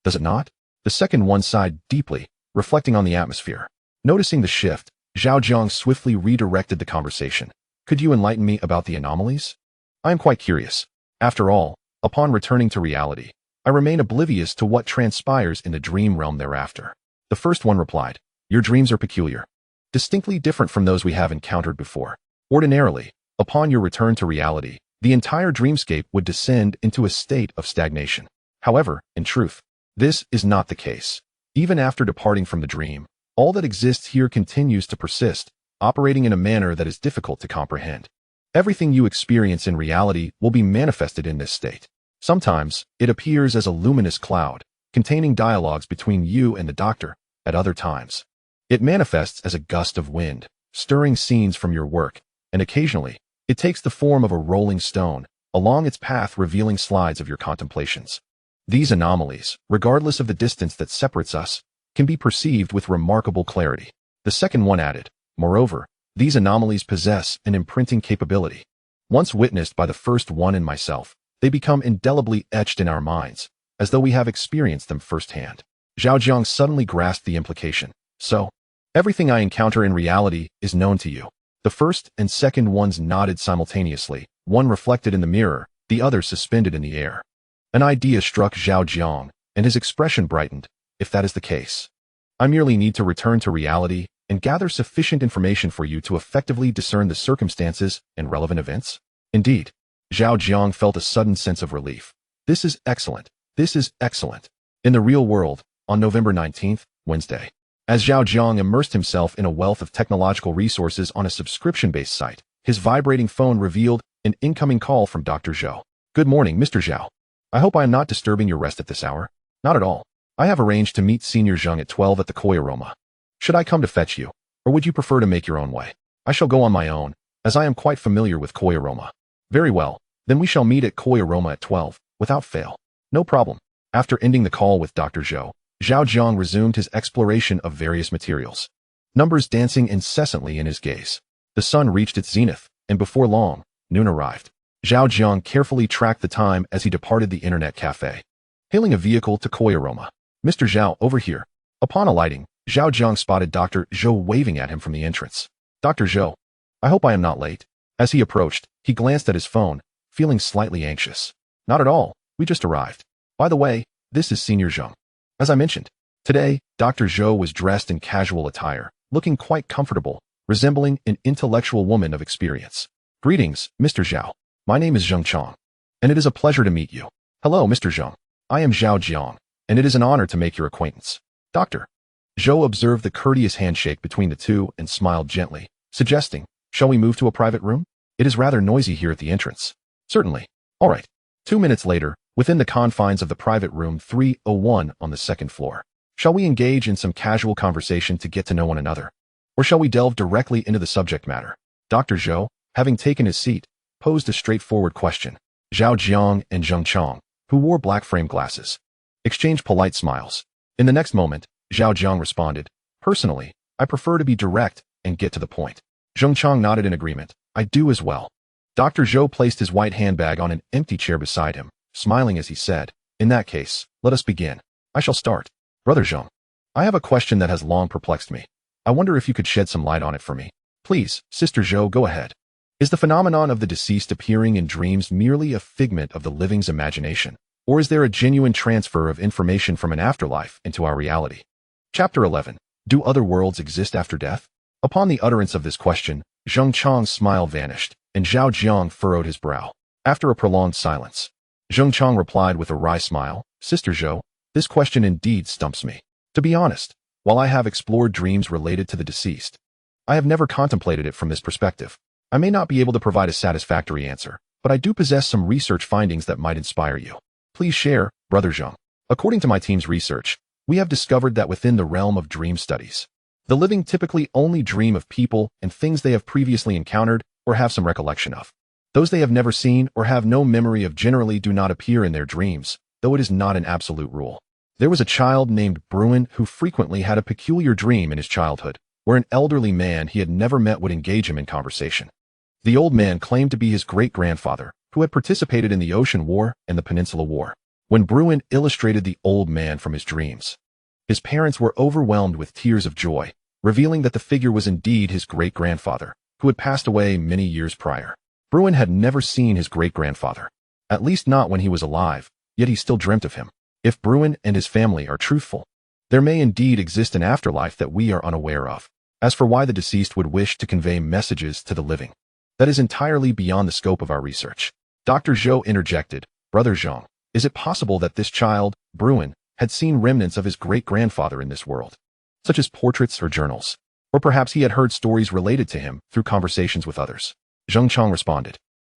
Does it not? The second one sighed deeply, reflecting on the atmosphere. Noticing the shift, Zhao Jiang swiftly redirected the conversation. Could you enlighten me about the anomalies? I am quite curious. After all, upon returning to reality, I remain oblivious to what transpires in the dream realm thereafter. The first one replied, your dreams are peculiar, distinctly different from those we have encountered before. Ordinarily, upon your return to reality, the entire dreamscape would descend into a state of stagnation. However, in truth, this is not the case. Even after departing from the dream, all that exists here continues to persist, operating in a manner that is difficult to comprehend. Everything you experience in reality will be manifested in this state. Sometimes, it appears as a luminous cloud, containing dialogues between you and the doctor. At other times, it manifests as a gust of wind, stirring scenes from your work, and occasionally, it takes the form of a rolling stone, along its path revealing slides of your contemplations. These anomalies, regardless of the distance that separates us, can be perceived with remarkable clarity. The second one added, moreover, these anomalies possess an imprinting capability. Once witnessed by the first one and myself, they become indelibly etched in our minds, as though we have experienced them firsthand. Zhao Jiang suddenly grasped the implication. So, everything I encounter in reality is known to you. The first and second ones nodded simultaneously, one reflected in the mirror, the other suspended in the air. An idea struck Zhao Jiang, and his expression brightened. If that is the case, I merely need to return to reality and gather sufficient information for you to effectively discern the circumstances and relevant events. Indeed, Zhao Jiang felt a sudden sense of relief. This is excellent. This is excellent. In the real world, on November 19th, Wednesday, as Zhao Jiang immersed himself in a wealth of technological resources on a subscription-based site, his vibrating phone revealed an incoming call from Dr. Zhou. Good morning, Mr. Zhao. I hope I am not disturbing your rest at this hour. Not at all. I have arranged to meet Senior Zheng at 12 at the Koyaroma. Should I come to fetch you, or would you prefer to make your own way? I shall go on my own, as I am quite familiar with Koyaroma. Very well, then we shall meet at Koyaroma at 12, without fail. No problem. After ending the call with Dr. Zhou, Zhao Jiang resumed his exploration of various materials, numbers dancing incessantly in his gaze. The sun reached its zenith, and before long, noon arrived. Zhao Jiang carefully tracked the time as he departed the internet cafe. Hailing a vehicle to Koyaroma. Mr. Zhao, over here. Upon alighting, Zhao Jiang spotted Dr. Zhou waving at him from the entrance. Dr. Zhou, I hope I am not late. As he approached, he glanced at his phone, feeling slightly anxious. Not at all, we just arrived. By the way, this is Senior Zheng. As I mentioned, today, Dr. Zhou was dressed in casual attire, looking quite comfortable, resembling an intellectual woman of experience. Greetings, Mr. Zhao. My name is Zheng Chang, and it is a pleasure to meet you. Hello, Mr. Zheng. I am Zhao Jiang, and it is an honor to make your acquaintance. Dr. Zhou observed the courteous handshake between the two and smiled gently, suggesting, shall we move to a private room? It is rather noisy here at the entrance. Certainly. All right. 2 minutes later, within the confines of the private room 301 on the second floor. Shall we engage in some casual conversation to get to know one another? Or shall we delve directly into the subject matter? Dr. Zhou, having taken his seat, posed a straightforward question. Zhao Jiang and Zheng Chang, who wore black frame glasses, exchanged polite smiles. In the next moment, Zhao Jiang responded, personally, I prefer to be direct and get to the point. Zheng Chang nodded in agreement. I do as well. Dr. Zhou placed his white handbag on an empty chair beside him, smiling as he said, in that case, let us begin. I shall start. Brother Zheng, I have a question that has long perplexed me. I wonder if you could shed some light on it for me. Please, Sister Zhou, go ahead. Is the phenomenon of the deceased appearing in dreams merely a figment of the living's imagination, or is there a genuine transfer of information from an afterlife into our reality? Chapter 11. Do other worlds exist after death? Upon the utterance of this question, Zheng Chang's smile vanished, and Zhao Jiang furrowed his brow. After a prolonged silence, Zheng Chang replied with a wry smile, Sister Zhou, this question indeed stumps me. To be honest, while I have explored dreams related to the deceased, I have never contemplated it from this perspective. I may not be able to provide a satisfactory answer, but I do possess some research findings that might inspire you. Please share, Brother Zheng. According to my team's research, we have discovered that within the realm of dream studies, the living typically only dream of people and things they have previously encountered or have some recollection of. Those they have never seen or have no memory of generally do not appear in their dreams, though it is not an absolute rule. There was a child named Bruin who frequently had a peculiar dream in his childhood, where an elderly man he had never met would engage him in conversation. The old man claimed to be his great-grandfather, who had participated in the Ocean War and the Peninsula War. When Bruin illustrated the old man from his dreams, his parents were overwhelmed with tears of joy, revealing that the figure was indeed his great-grandfather, who had passed away many years prior. Bruin had never seen his great-grandfather, at least not when he was alive, yet he still dreamt of him. If Bruin and his family are truthful, there may indeed exist an afterlife that we are unaware of. As for why the deceased would wish to convey messages to the living, that is entirely beyond the scope of our research. Dr. Zhou interjected, Brother Zheng, is it possible that this child, Bruin, had seen remnants of his great-grandfather in this world, such as portraits or journals? Or perhaps he had heard stories related to him through conversations with others. Zheng Chang responded,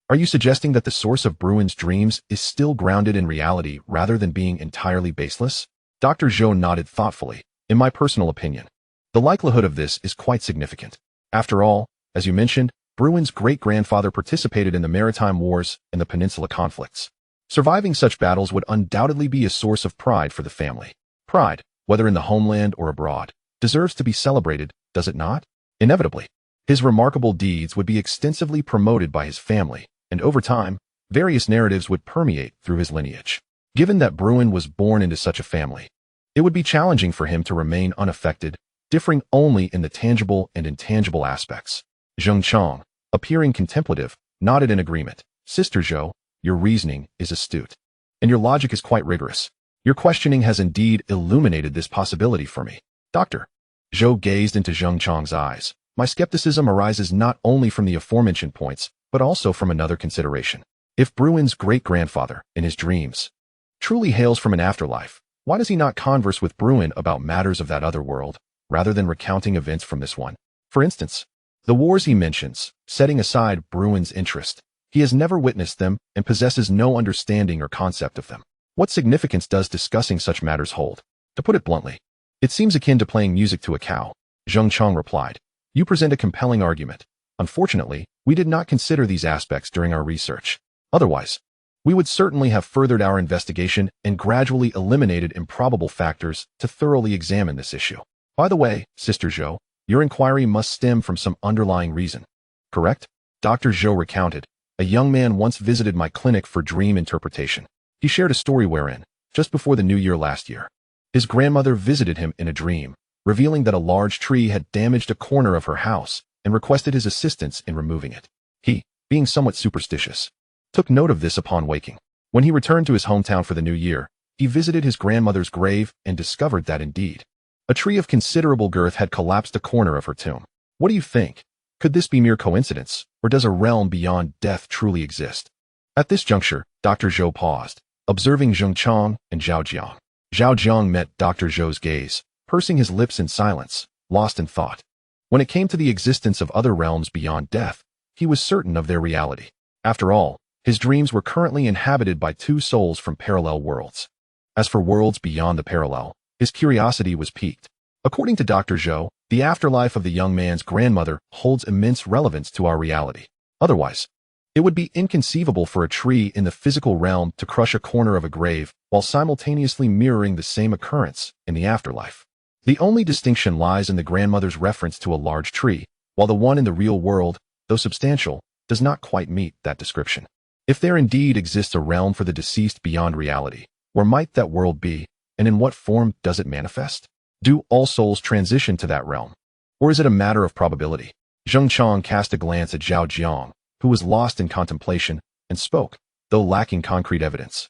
are you suggesting that the source of Bruin's dreams is still grounded in reality rather than being entirely baseless? Dr. Zhou nodded thoughtfully. In my personal opinion, the likelihood of this is quite significant. After all, as you mentioned, Bruin's great-grandfather participated in the maritime wars and the peninsula conflicts. Surviving such battles would undoubtedly be a source of pride for the family. Pride, whether in the homeland or abroad, deserves to be celebrated, does it not? Inevitably, his remarkable deeds would be extensively promoted by his family, and over time, various narratives would permeate through his lineage. Given that Bruin was born into such a family, it would be challenging for him to remain unaffected, differing only in the tangible and intangible aspects. Zhang Chang, appearing contemplative, nodded in agreement. Sister Zhou, your reasoning is astute, and your logic is quite rigorous. Your questioning has indeed illuminated this possibility for me. Doctor. Zhou gazed into Zhang Chang's eyes. My skepticism arises not only from the aforementioned points, but also from another consideration. If Bruin's great-grandfather, in his dreams, truly hails from an afterlife, why does he not converse with Bruin about matters of that other world, rather than recounting events from this one? For instance, the wars he mentions, setting aside Bruin's interest, he has never witnessed them and possesses no understanding or concept of them. What significance does discussing such matters hold? To put it bluntly, it seems akin to playing music to a cow. Zhang Chang replied. You present a compelling argument. Unfortunately, we did not consider these aspects during our research. Otherwise, we would certainly have furthered our investigation and gradually eliminated improbable factors to thoroughly examine this issue. By the way, Sister Zhou, your inquiry must stem from some underlying reason. Correct? Dr. Zhou recounted. A young man once visited my clinic for dream interpretation. He shared a story wherein, just before the new year last year, his grandmother visited him in a dream, revealing that a large tree had damaged a corner of her house and requested his assistance in removing it. He, being somewhat superstitious, took note of this upon waking. When he returned to his hometown for the new year, he visited his grandmother's grave and discovered that indeed, a tree of considerable girth had collapsed a corner of her tomb. What do you think? Could this be mere coincidence, or does a realm beyond death truly exist? At this juncture, Dr. Zhou paused, observing Zhang Chang and Zhao Jiang. Zhao Jiang met Dr. Zhou's gaze, pursing his lips in silence, lost in thought. When it came to the existence of other realms beyond death, he was certain of their reality. After all, his dreams were currently inhabited by two souls from parallel worlds. As for worlds beyond the parallel, his curiosity was piqued. According to Dr. Zhou, the afterlife of the young man's grandmother holds immense relevance to our reality. Otherwise, it would be inconceivable for a tree in the physical realm to crush a corner of a grave while simultaneously mirroring the same occurrence in the afterlife. The only distinction lies in the grandmother's reference to a large tree, while the one in the real world, though substantial, does not quite meet that description. If there indeed exists a realm for the deceased beyond reality, where might that world be, and in what form does it manifest? Do all souls transition to that realm? Or is it a matter of probability? Zhang Chang cast a glance at Zhao Jiang, who was lost in contemplation, and spoke, though lacking concrete evidence.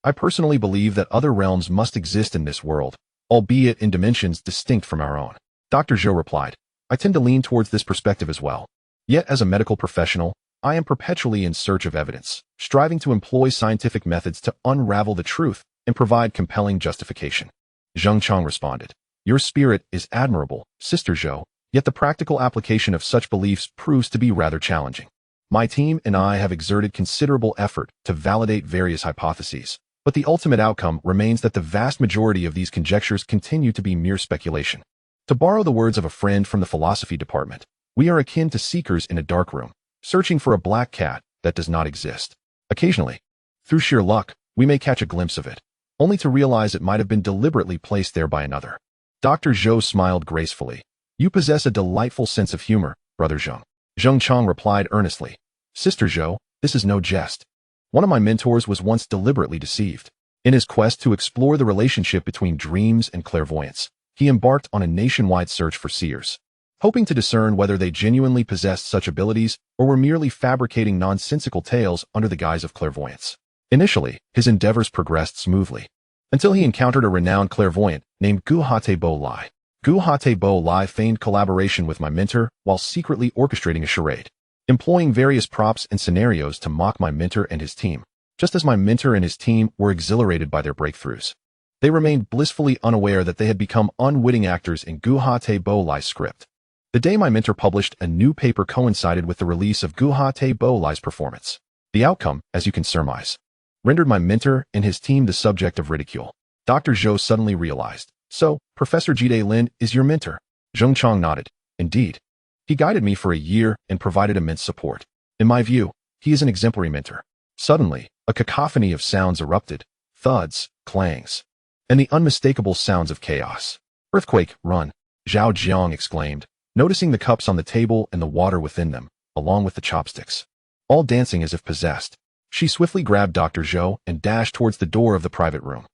I personally believe that other realms must exist in this world, albeit in dimensions distinct from our own. Dr. Zhou replied, I tend to lean towards this perspective as well. Yet as a medical professional, I am perpetually in search of evidence, striving to employ scientific methods to unravel the truth and provide compelling justification. Zhang Chang responded, Your spirit is admirable, Sister Zhou, yet the practical application of such beliefs proves to be rather challenging. My team and I have exerted considerable effort to validate various hypotheses, but the ultimate outcome remains that the vast majority of these conjectures continue to be mere speculation. To borrow the words of a friend from the philosophy department, we are akin to seekers in a dark room, searching for a black cat that does not exist. Occasionally, through sheer luck, we may catch a glimpse of it, only to realize it might have been deliberately placed there by another. Dr. Zhou smiled gracefully. You possess a delightful sense of humor, Brother Zhang. Zhang Chang replied earnestly, Sister Zhou, this is no jest. One of my mentors was once deliberately deceived. In his quest to explore the relationship between dreams and clairvoyance, he embarked on a nationwide search for seers, hoping to discern whether they genuinely possessed such abilities or were merely fabricating nonsensical tales under the guise of clairvoyance. Initially, his endeavors progressed smoothly, until he encountered a renowned clairvoyant named Gu Hatebo Lai. Gu Hatebo Lai feigned collaboration with my mentor while secretly orchestrating a charade, employing various props and scenarios to mock my mentor and his team, just as my mentor and his team were exhilarated by their breakthroughs. They remained blissfully unaware that they had become unwitting actors in Gu Hatebo Lai's script. The day my mentor published a new paper coincided with the release of Gu Hatebo Lai's performance. The outcome, as you can surmise, rendered my mentor and his team the subject of ridicule. Dr. Zhou suddenly realized, So, Professor Jide Lin is your mentor? Zhang Chang nodded. Indeed. He guided me for a year and provided immense support. In my view, he is an exemplary mentor. Suddenly, a cacophony of sounds erupted, thuds, clangs, and the unmistakable sounds of chaos. Earthquake, run, Zhao Jiang exclaimed, noticing the cups on the table and the water within them, along with the chopsticks, all dancing as if possessed. She swiftly grabbed Dr. Zhou and dashed towards the door of the private room.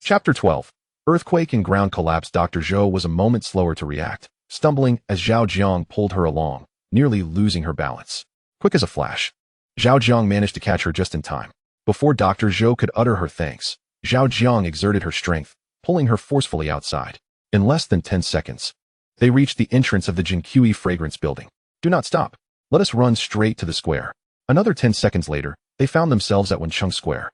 Chapter 12. Earthquake and ground collapse. Dr. Zhou was a moment slower to react, stumbling as Zhao Jiang pulled her along, nearly losing her balance. Quick as a flash, Zhao Jiang managed to catch her just in time. Before Dr. Zhou could utter her thanks, Zhao Jiang exerted her strength, pulling her forcefully outside. In less than 10 seconds, they reached the entrance of the Jinkui fragrance building. Do not stop. Let us run straight to the square. Another 10 seconds later, they found themselves at Wencheng Square.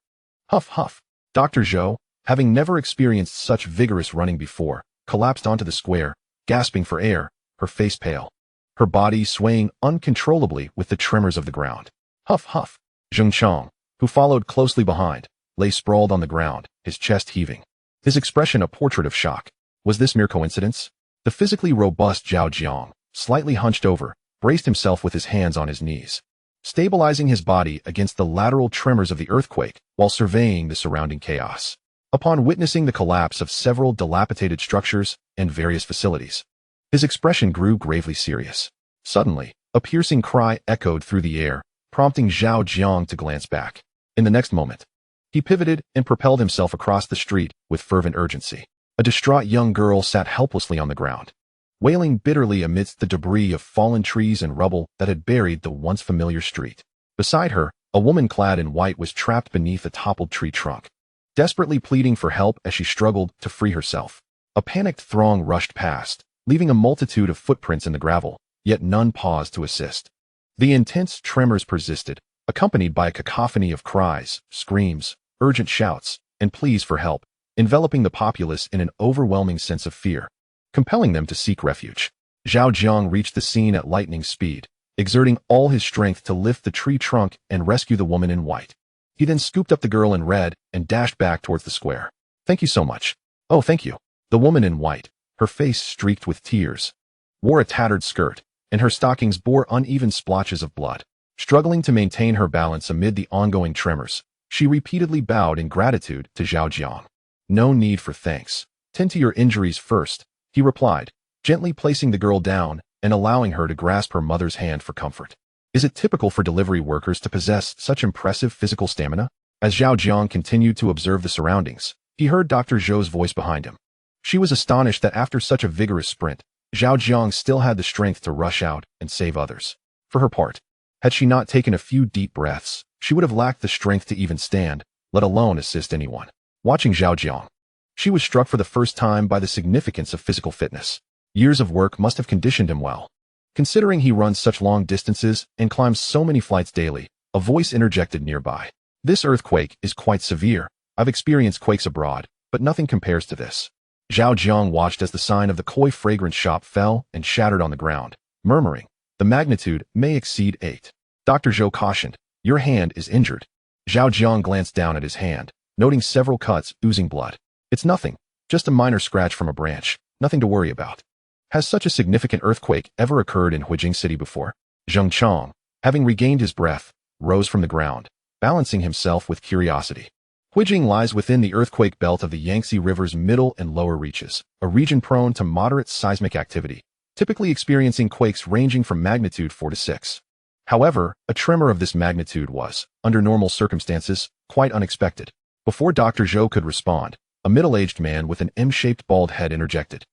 Huff, huff. Dr. Zhou, having never experienced such vigorous running before, collapsed onto the square, gasping for air, her face pale, her body swaying uncontrollably with the tremors of the ground. Huff, huff. Zheng Chang, who followed closely behind, lay sprawled on the ground, his chest heaving, his expression a portrait of shock. Was this mere coincidence? The physically robust Zhao Jiang, slightly hunched over, braced himself with his hands on his knees, stabilizing his body against the lateral tremors of the earthquake while surveying the surrounding chaos. Upon witnessing the collapse of several dilapidated structures and various facilities, his expression grew gravely serious. Suddenly, a piercing cry echoed through the air, prompting Zhao Jiang to glance back. In the next moment, he pivoted and propelled himself across the street with fervent urgency. A distraught young girl sat helplessly on the ground, wailing bitterly amidst the debris of fallen trees and rubble that had buried the once familiar street. Beside her, a woman clad in white was trapped beneath a toppled tree trunk, desperately pleading for help as she struggled to free herself. A panicked throng rushed past, leaving a multitude of footprints in the gravel, yet none paused to assist. The intense tremors persisted, accompanied by a cacophony of cries, screams, urgent shouts, and pleas for help, enveloping the populace in an overwhelming sense of fear, compelling them to seek refuge. Zhao Jiang reached the scene at lightning speed, exerting all his strength to lift the tree trunk and rescue the woman in white. He then scooped up the girl in red and dashed back towards the square. Thank you so much. Oh, thank you. The woman in white, her face streaked with tears, wore a tattered skirt, and her stockings bore uneven splotches of blood. Struggling to maintain her balance amid the ongoing tremors, she repeatedly bowed in gratitude to Zhao Jiang. No need for thanks. Tend to your injuries first, he replied, gently placing the girl down and allowing her to grasp her mother's hand for comfort. Is it typical for delivery workers to possess such impressive physical stamina? As Zhao Jiang continued to observe the surroundings, he heard Dr. Zhou's voice behind him. She was astonished that after such a vigorous sprint, Zhao Jiang still had the strength to rush out and save others. For her part, had she not taken a few deep breaths, she would have lacked the strength to even stand, let alone assist anyone. Watching Zhao Jiang, she was struck for the first time by the significance of physical fitness. Years of work must have conditioned him well. Considering he runs such long distances and climbs so many flights daily, a voice interjected nearby. This earthquake is quite severe. I've experienced quakes abroad, but nothing compares to this. Zhao Jiang watched as the sign of the koi fragrance shop fell and shattered on the ground, murmuring, the magnitude may exceed 8. Dr. Zhou cautioned, your hand is injured. Zhao Jiang glanced down at his hand, noting several cuts oozing blood. It's nothing, just a minor scratch from a branch, nothing to worry about. Has such a significant earthquake ever occurred in Huijing City before? Zheng Chang, having regained his breath, rose from the ground, balancing himself with curiosity. Huijing lies within the earthquake belt of the Yangtze River's middle and lower reaches, a region prone to moderate seismic activity, typically experiencing quakes ranging from magnitude 4 to 6. However, a tremor of this magnitude was, under normal circumstances, quite unexpected. Before Dr. Zhou could respond, a middle-aged man with an M-shaped bald head interjected,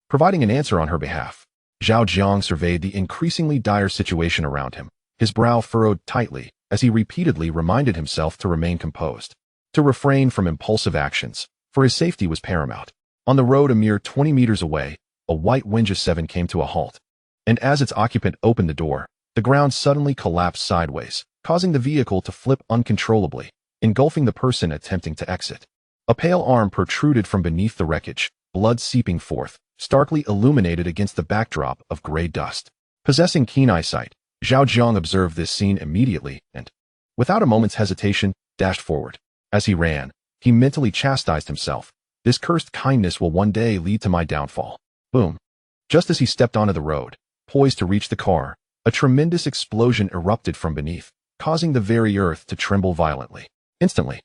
providing an answer on her behalf. Zhao Jiang surveyed the increasingly dire situation around him, his brow furrowed tightly as he repeatedly reminded himself to remain composed, to refrain from impulsive actions, for his safety was paramount. On the road a mere 20 meters away, a white Wenja 7 came to a halt, and as its occupant opened the door, the ground suddenly collapsed sideways, causing the vehicle to flip uncontrollably, engulfing the person attempting to exit. A pale arm protruded from beneath the wreckage, blood seeping forth, starkly illuminated against the backdrop of gray dust. Possessing keen eyesight, Zhao Jiang observed this scene immediately and, without a moment's hesitation, dashed forward. As he ran, he mentally chastised himself. This cursed kindness will one day lead to my downfall. Boom. Just as he stepped onto the road, poised to reach the car, a tremendous explosion erupted from beneath, causing the very earth to tremble violently. Instantly,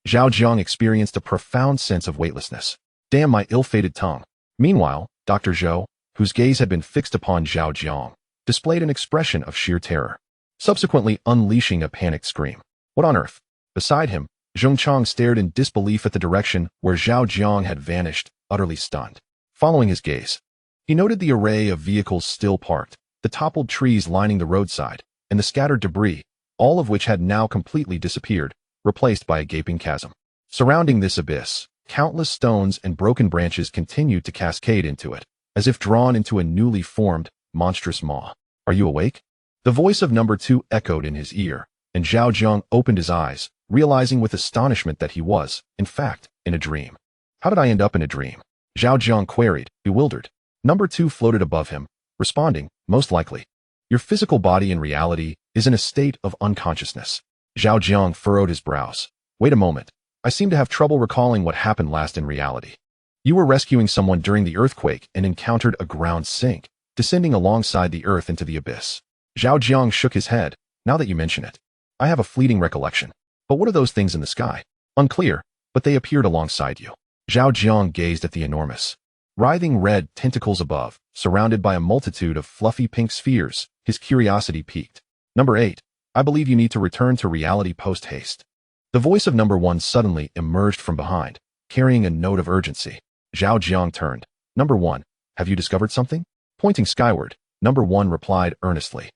Zhao Jiang experienced a profound sense of weightlessness. Damn my ill-fated tongue. Meanwhile, Dr. Zhou, whose gaze had been fixed upon Zhao Jiang, displayed an expression of sheer terror, subsequently unleashing a panicked scream. What on earth? Beside him, Zhongchang stared in disbelief at the direction where Zhao Jiang had vanished, utterly stunned. Following his gaze, he noted the array of vehicles still parked, the toppled trees lining the roadside, and the scattered debris, all of which had now completely disappeared, replaced by a gaping chasm. Surrounding this abyss, countless stones and broken branches continued to cascade into it, as if drawn into a newly formed, monstrous maw. Are you awake? The voice of number 2 echoed in his ear, and Zhao Jiang opened his eyes, realizing with astonishment that he was, in fact, in a dream. How did I end up in a dream? Zhao Jiang queried, bewildered. Number 2 floated above him, responding, most likely. Your physical body in reality is in a state of unconsciousness. Zhao Jiang furrowed his brows. Wait a moment. I seem to have trouble recalling what happened last in reality. You were rescuing someone during the earthquake and encountered a ground sink, descending alongside the earth into the abyss. Zhao Jiang shook his head. Now that you mention it, I have a fleeting recollection. But what are those things in the sky? Unclear, but they appeared alongside you. Zhao Jiang gazed at the enormous, writhing red tentacles above, surrounded by a multitude of fluffy pink spheres. His curiosity piqued. Number 8, I believe you need to return to reality post-haste. The voice of number 1 suddenly emerged from behind, carrying a note of urgency. Zhao Jiang turned. Number 1, have you discovered something? Pointing skyward, number 1 replied earnestly.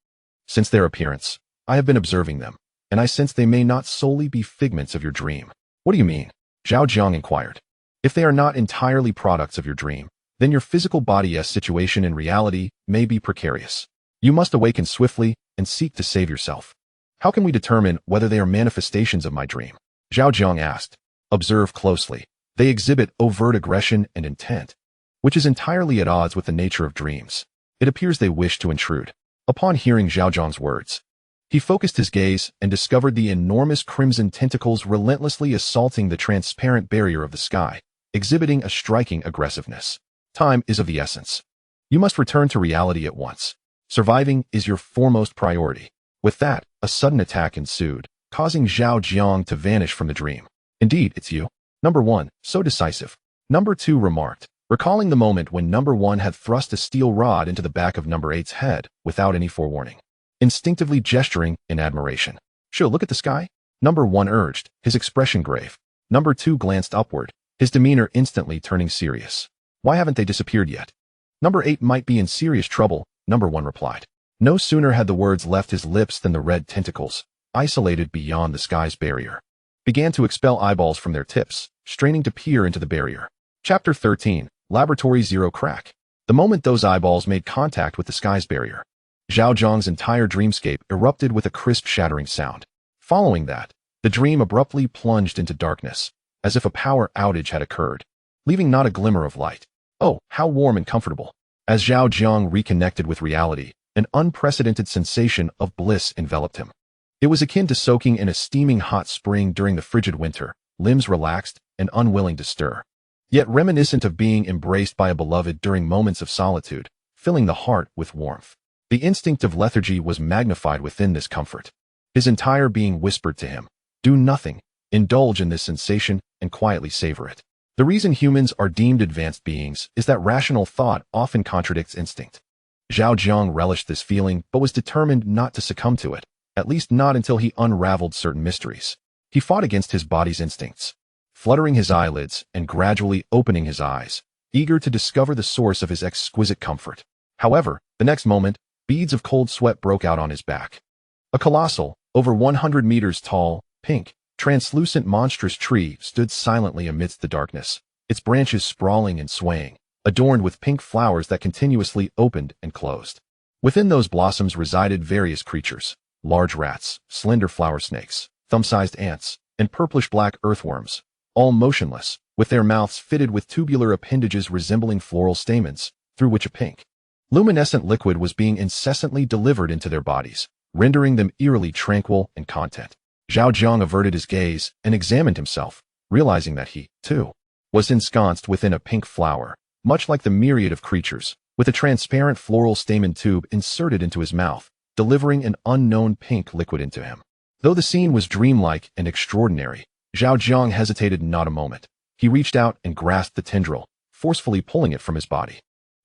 Since their appearance, I have been observing them, and I sense they may not solely be figments of your dream. What do you mean? Zhao Jiang inquired. If they are not entirely products of your dream, then your physical body's situation in reality may be precarious. You must awaken swiftly and seek to save yourself. How can we determine whether they are manifestations of my dream? Zhao Jiang asked. Observe closely. They exhibit overt aggression and intent, which is entirely at odds with the nature of dreams. It appears they wish to intrude. Upon hearing Zhao Jiang's words, he focused his gaze and discovered the enormous crimson tentacles relentlessly assaulting the transparent barrier of the sky, exhibiting a striking aggressiveness. Time is of the essence. You must return to reality at once. Surviving is your foremost priority. With that, a sudden attack ensued, causing Zhao Jiang to vanish from the dream. Indeed, it's you. Number 1, so decisive. Number 2 remarked, recalling the moment when number 1 had thrust a steel rod into the back of number 8's head without any forewarning, instinctively gesturing in admiration. Sure, look at the sky? Number 1 urged, his expression grave. Number 2 glanced upward, his demeanor instantly turning serious. Why haven't they disappeared yet? Number 8 might be in serious trouble, number 1 replied. No sooner had the words left his lips than the red tentacles, isolated beyond the sky's barrier, began to expel eyeballs from their tips, straining to peer into the barrier. Chapter 13, Laboratory Zero Crack. The moment those eyeballs made contact with the sky's barrier, Zhao Jiang's entire dreamscape erupted with a crisp shattering sound. Following that, the dream abruptly plunged into darkness, as if a power outage had occurred, leaving not a glimmer of light. Oh, how warm and comfortable. As Zhao Jiang reconnected with reality, an unprecedented sensation of bliss enveloped him. It was akin to soaking in a steaming hot spring during the frigid winter, limbs relaxed and unwilling to stir, yet reminiscent of being embraced by a beloved during moments of solitude, filling the heart with warmth. The instinct of lethargy was magnified within this comfort. His entire being whispered to him, do nothing, indulge in this sensation, and quietly savor it. The reason humans are deemed advanced beings is that rational thought often contradicts instinct. Zhao Jiang relished this feeling but was determined not to succumb to it, at least not until he unraveled certain mysteries. He fought against his body's instincts, fluttering his eyelids and gradually opening his eyes, eager to discover the source of his exquisite comfort. However, the next moment, beads of cold sweat broke out on his back. A colossal, over 100 meters tall, pink, translucent monstrous tree stood silently amidst the darkness, its branches sprawling and swaying, adorned with pink flowers that continuously opened and closed. Within those blossoms resided various creatures, large rats, slender flower snakes, thumb-sized ants, and purplish-black earthworms, all motionless, with their mouths fitted with tubular appendages resembling floral stamens, through which a pink, luminescent liquid was being incessantly delivered into their bodies, rendering them eerily tranquil and content. Zhao Jiang averted his gaze and examined himself, realizing that he, too, was ensconced within a pink flower, much like the myriad of creatures, with a transparent floral stamen tube inserted into his mouth, delivering an unknown pink liquid into him. Though the scene was dreamlike and extraordinary, Zhao Jiang hesitated not a moment. He reached out and grasped the tendril, forcefully pulling it from his body.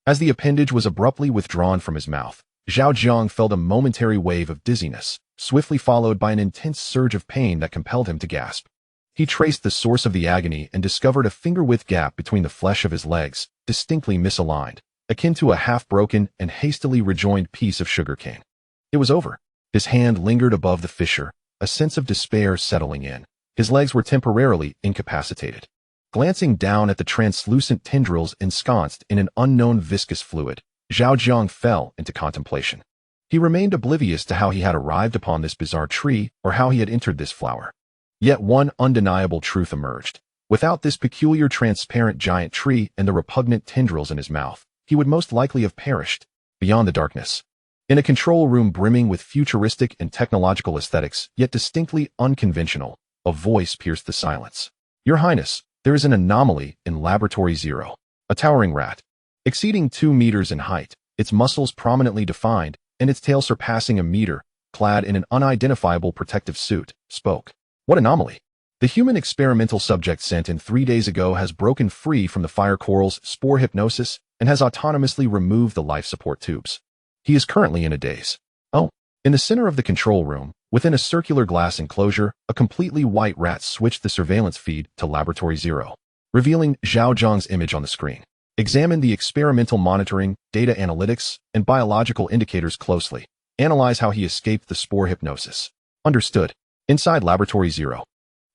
As the appendage was abruptly withdrawn from his mouth, Zhao Jiang felt a momentary wave of dizziness, swiftly followed by an intense surge of pain that compelled him to gasp. He traced the source of the agony and discovered a finger-width gap between the flesh of his legs, distinctly misaligned, akin to a half-broken and hastily rejoined piece of sugarcane. It was over. His hand lingered above the fissure, a sense of despair settling in. His legs were temporarily incapacitated. Glancing down at the translucent tendrils ensconced in an unknown viscous fluid, Zhao Jiang fell into contemplation. He remained oblivious to how he had arrived upon this bizarre tree or how he had entered this flower. Yet one undeniable truth emerged. Without this peculiar transparent giant tree and the repugnant tendrils in his mouth, he would most likely have perished. Beyond the darkness, in a control room brimming with futuristic and technological aesthetics, yet distinctly unconventional, a voice pierced the silence. "Your Highness, there is an anomaly in Laboratory Zero. A towering rat, exceeding 2 meters in height, its muscles prominently defined, and its tail surpassing a meter, clad in an unidentifiable protective suit, spoke." "What anomaly?" "The human experimental subject sent in 3 days ago has broken free from the fire coral's spore hypnosis and has autonomously removed the life support tubes. He is currently in a daze." "Oh." In the center of the control room, within a circular glass enclosure, a completely white rat switched the surveillance feed to Laboratory Zero, revealing Zhao Jiang's image on the screen. "Examine the experimental monitoring, data analytics, and biological indicators closely. Analyze how he escaped the spore hypnosis." "Understood." Inside Laboratory Zero,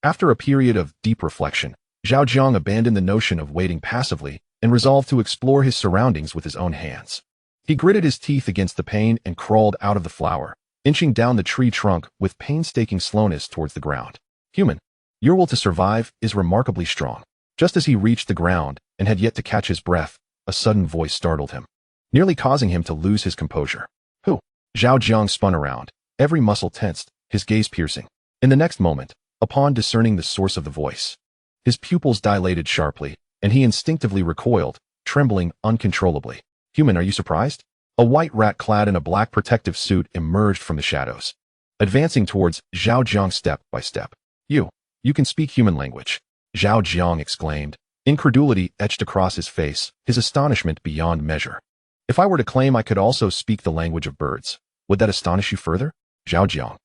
after a period of deep reflection, Zhao Jiang abandoned the notion of waiting passively and resolved to explore his surroundings with his own hands. He gritted his teeth against the pain and crawled out of the flower, inching down the tree trunk with painstaking slowness towards the ground. "Human, your will to survive is remarkably strong." Just as he reached the ground and had yet to catch his breath, a sudden voice startled him, nearly causing him to lose his composure. "Who?" Zhao Jiang spun around, every muscle tensed, his gaze piercing. In the next moment, upon discerning the source of the voice, his pupils dilated sharply, and he instinctively recoiled, trembling uncontrollably. "Human, are you surprised?" A white rat clad in a black protective suit emerged from the shadows, advancing towards Zhao Jiang step by step. You can speak human language," Zhao Jiang exclaimed, incredulity etched across his face, his astonishment beyond measure. "If I were to claim I could also speak the language of birds, would that astonish you further?" "Zhao Jiang,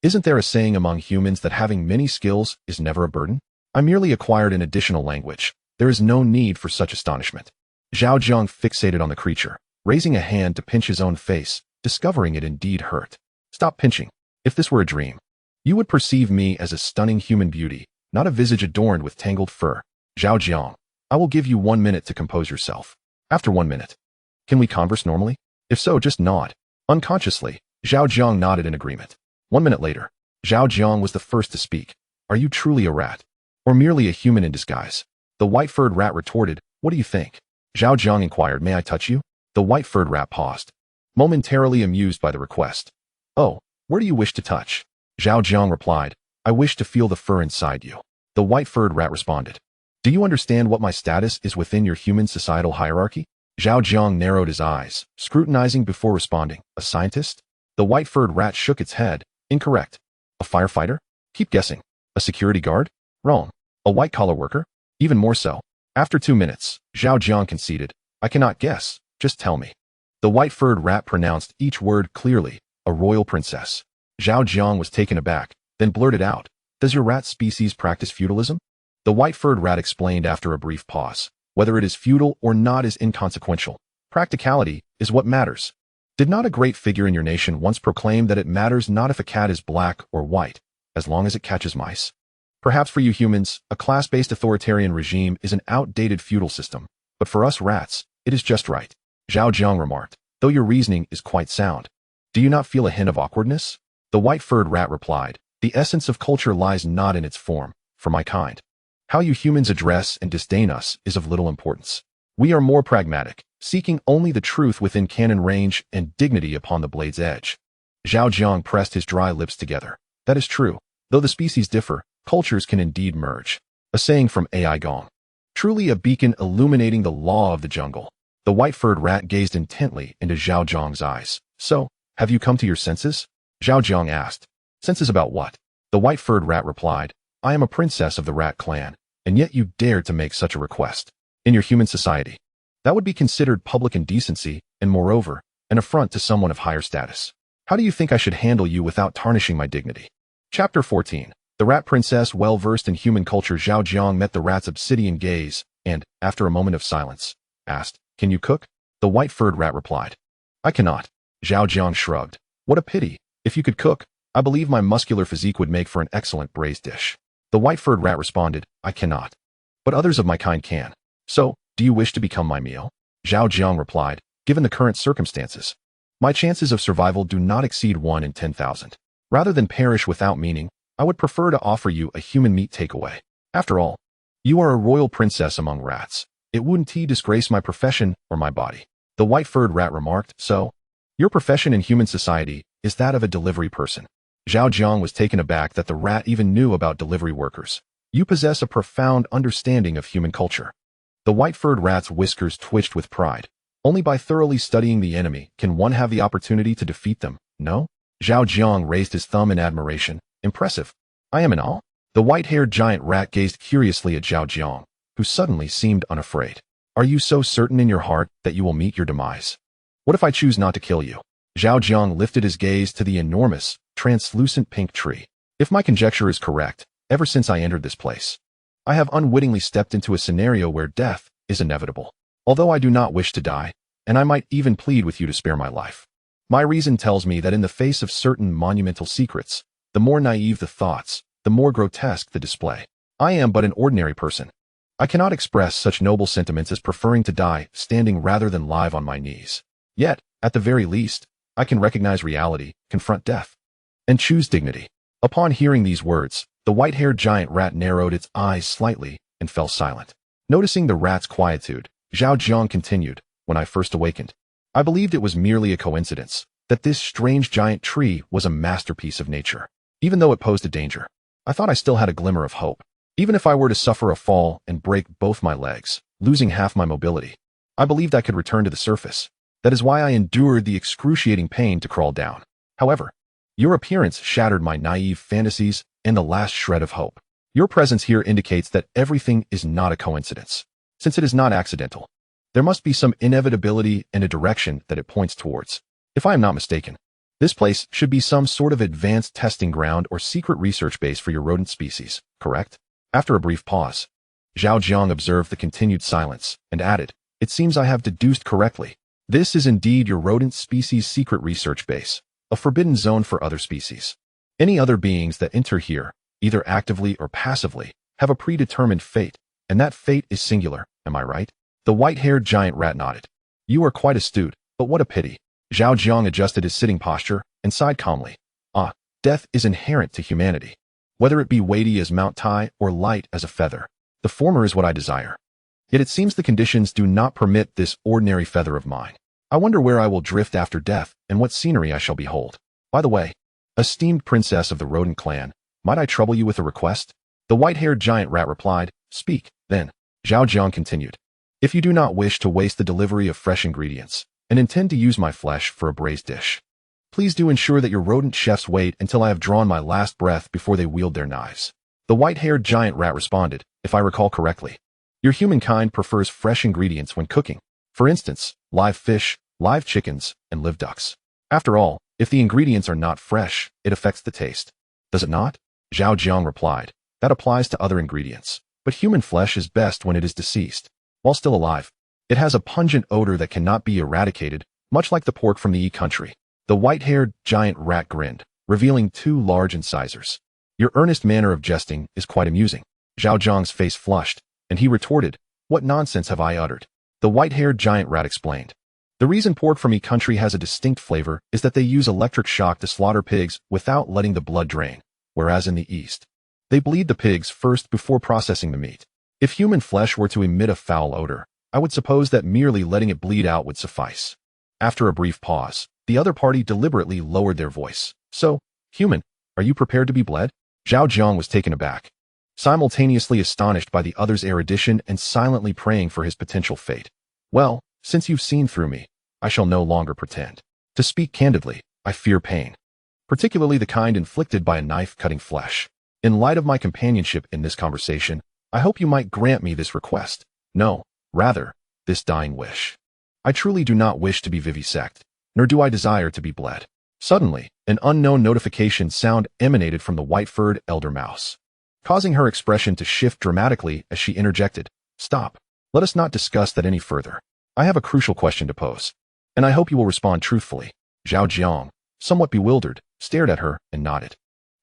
isn't there a saying among humans that having many skills is never a burden? I merely acquired an additional language. There is no need for such astonishment." Zhao Jiang fixated on the creature, raising a hand to pinch his own face, discovering it indeed hurt. "Stop pinching. If this were a dream, you would perceive me as a stunning human beauty, not a visage adorned with tangled fur." "Zhao Jiang, I will give you 1 minute to compose yourself." "After 1 minute, can we converse normally? If so, just nod." Unconsciously, Zhao Jiang nodded in agreement. 1 minute later, Zhao Jiang was the first to speak. "Are you truly a rat? Or merely a human in disguise?" The white-furred rat retorted, "What do you think?" Zhao Jiang inquired, "May I touch you?" The white-furred rat paused, momentarily amused by the request. "Oh, where do you wish to touch?" Zhao Jiang replied, "I wish to feel the fur inside you." The white-furred rat responded, "Do you understand what my status is within your human societal hierarchy?" Zhao Jiang narrowed his eyes, scrutinizing before responding. "A scientist?" The white-furred rat shook its head. "Incorrect." "A firefighter?" "Keep guessing." "A security guard?" "Wrong." "A white-collar worker?" "Even more so." After 2 minutes, Zhao Jiang conceded, "I cannot guess. Just tell me." The white-furred rat pronounced each word clearly. "A royal princess." Zhao Jiang was taken aback, then blurted out, "Does your rat species practice feudalism?" The white-furred rat explained after a brief pause, "Whether it is feudal or not is inconsequential. Practicality is what matters. Did not a great figure in your nation once proclaim that it matters not if a cat is black or white, as long as it catches mice? Perhaps for you humans, a class-based authoritarian regime is an outdated feudal system, but for us rats, it is just right." Zhao Jiang remarked, "Though your reasoning is quite sound. Do you not feel a hint of awkwardness?" The white-furred rat replied, "The essence of culture lies not in its form, for my kind. How you humans address and disdain us is of little importance. We are more pragmatic, seeking only the truth within cannon range and dignity upon the blade's edge." Zhao Jiang pressed his dry lips together. "That is true. Though the species differ, cultures can indeed merge." A saying from AI Gong. Truly a beacon illuminating the law of the jungle. The white-furred rat gazed intently into Zhao Jiang's eyes. "So, have you come to your senses?" Zhao Jiang asked. Senses about what? The white-furred rat replied, I am a princess of the rat clan, and yet you dared to make such a request. In your human society, that would be considered public indecency, and moreover, an affront to someone of higher status. How do you think I should handle you without tarnishing my dignity? Chapter 14. The rat princess, well-versed in human culture Zhao Jiang, met the rat's obsidian gaze, and, after a moment of silence, asked, Can you cook? The white-furred rat replied, I cannot. Zhao Jiang shrugged. What a pity. If you could cook, I believe my muscular physique would make for an excellent braised dish. The white-furred rat responded, I cannot. But others of my kind can. So, do you wish to become my meal? Zhao Jiang replied, Given the current circumstances, my chances of survival do not exceed 1 in 10,000. Rather than perish without meaning, I would prefer to offer you a human meat takeaway. After all, you are a royal princess among rats. It wouldn't disgrace my profession or my body. The white-furred rat remarked, So, your profession in human society is that of a delivery person. Zhao Jiang was taken aback that the rat even knew about delivery workers. You possess a profound understanding of human culture. The white-furred rat's whiskers twitched with pride. Only by thoroughly studying the enemy can one have the opportunity to defeat them, no? Zhao Jiang raised his thumb in admiration. Impressive. I am in awe. The white-haired giant rat gazed curiously at Zhao Jiang, who suddenly seemed unafraid. Are you so certain in your heart that you will meet your demise? What if I choose not to kill you? Zhao Jiang lifted his gaze to the enormous, translucent pink tree. If my conjecture is correct, ever since I entered this place, I have unwittingly stepped into a scenario where death is inevitable. Although I do not wish to die, and I might even plead with you to spare my life. My reason tells me that in the face of certain monumental secrets, the more naive the thoughts, the more grotesque the display. I am but an ordinary person. I cannot express such noble sentiments as preferring to die standing rather than live on my knees. Yet, at the very least, I can recognize reality, confront death, and choose dignity. Upon hearing these words, the white-haired giant rat narrowed its eyes slightly and fell silent. Noticing the rat's quietude, Zhao Jiang continued, When I first awakened, I believed it was merely a coincidence, that this strange giant tree was a masterpiece of nature. Even though it posed a danger, I thought I still had a glimmer of hope. Even if I were to suffer a fall and break both my legs, losing half my mobility, I believed I could return to the surface. That is why I endured the excruciating pain to crawl down. However, your appearance shattered my naive fantasies and the last shred of hope. Your presence here indicates that everything is not a coincidence. Since it is not accidental, there must be some inevitability and a direction that it points towards. If I am not mistaken, this place should be some sort of advanced testing ground or secret research base for your rodent species, correct? After a brief pause, Zhao Jiang observed the continued silence and added, It seems I have deduced correctly. This is indeed your rodent species secret research base, a forbidden zone for other species. Any other beings that enter here, either actively or passively, have a predetermined fate, and that fate is singular, am I right? The white-haired giant rat nodded. You are quite astute, but what a pity. Zhao Jiang adjusted his sitting posture and sighed calmly. Death is inherent to humanity. Whether it be weighty as Mount Tai or light as a feather, the former is what I desire. Yet it seems the conditions do not permit this ordinary feather of mine. I wonder where I will drift after death and what scenery I shall behold. By the way, esteemed princess of the rodent clan, might I trouble you with a request? The white-haired giant rat replied, Speak, then. Zhao Jiang continued. If you do not wish to waste the delivery of fresh ingredients, and intend to use my flesh for a braised dish, please do ensure that your rodent chefs wait until I have drawn my last breath before they wield their knives. The white-haired giant rat responded, If I recall correctly, your humankind prefers fresh ingredients when cooking. For instance, live fish, live chickens, and live ducks. After all, if the ingredients are not fresh, it affects the taste. Does it not? Zhao Jiang replied, That applies to other ingredients. But human flesh is best when it is deceased. While still alive, it has a pungent odor that cannot be eradicated, much like the pork from the E country. The white-haired giant rat grinned, revealing 2 large incisors. Your earnest manner of jesting is quite amusing. Zhao Jiang's face flushed, and he retorted, What nonsense have I uttered? The white-haired giant rat explained. The reason pork from E country has a distinct flavor is that they use electric shock to slaughter pigs without letting the blood drain, whereas in the East, they bleed the pigs first before processing the meat. If human flesh were to emit a foul odor, I would suppose that merely letting it bleed out would suffice. After a brief pause, the other party deliberately lowered their voice. So, human, are you prepared to be bled? Zhao Jiang was taken aback, simultaneously astonished by the other's erudition and silently praying for his potential fate. Well, since you've seen through me, I shall no longer pretend. To speak candidly, I fear pain. particularly the kind inflicted by a knife cutting flesh. In light of my companionship in this conversation, I hope you might grant me this request. No, rather, this dying wish. I truly do not wish to be vivisected, nor do I desire to be bled. Suddenly, an unknown notification sound emanated from the white-furred elder mouse, causing her expression to shift dramatically as she interjected, "Stop. Let us not discuss that any further. I have a crucial question to pose, and I hope you will respond truthfully." Zhao Jiang, somewhat bewildered, stared at her and nodded.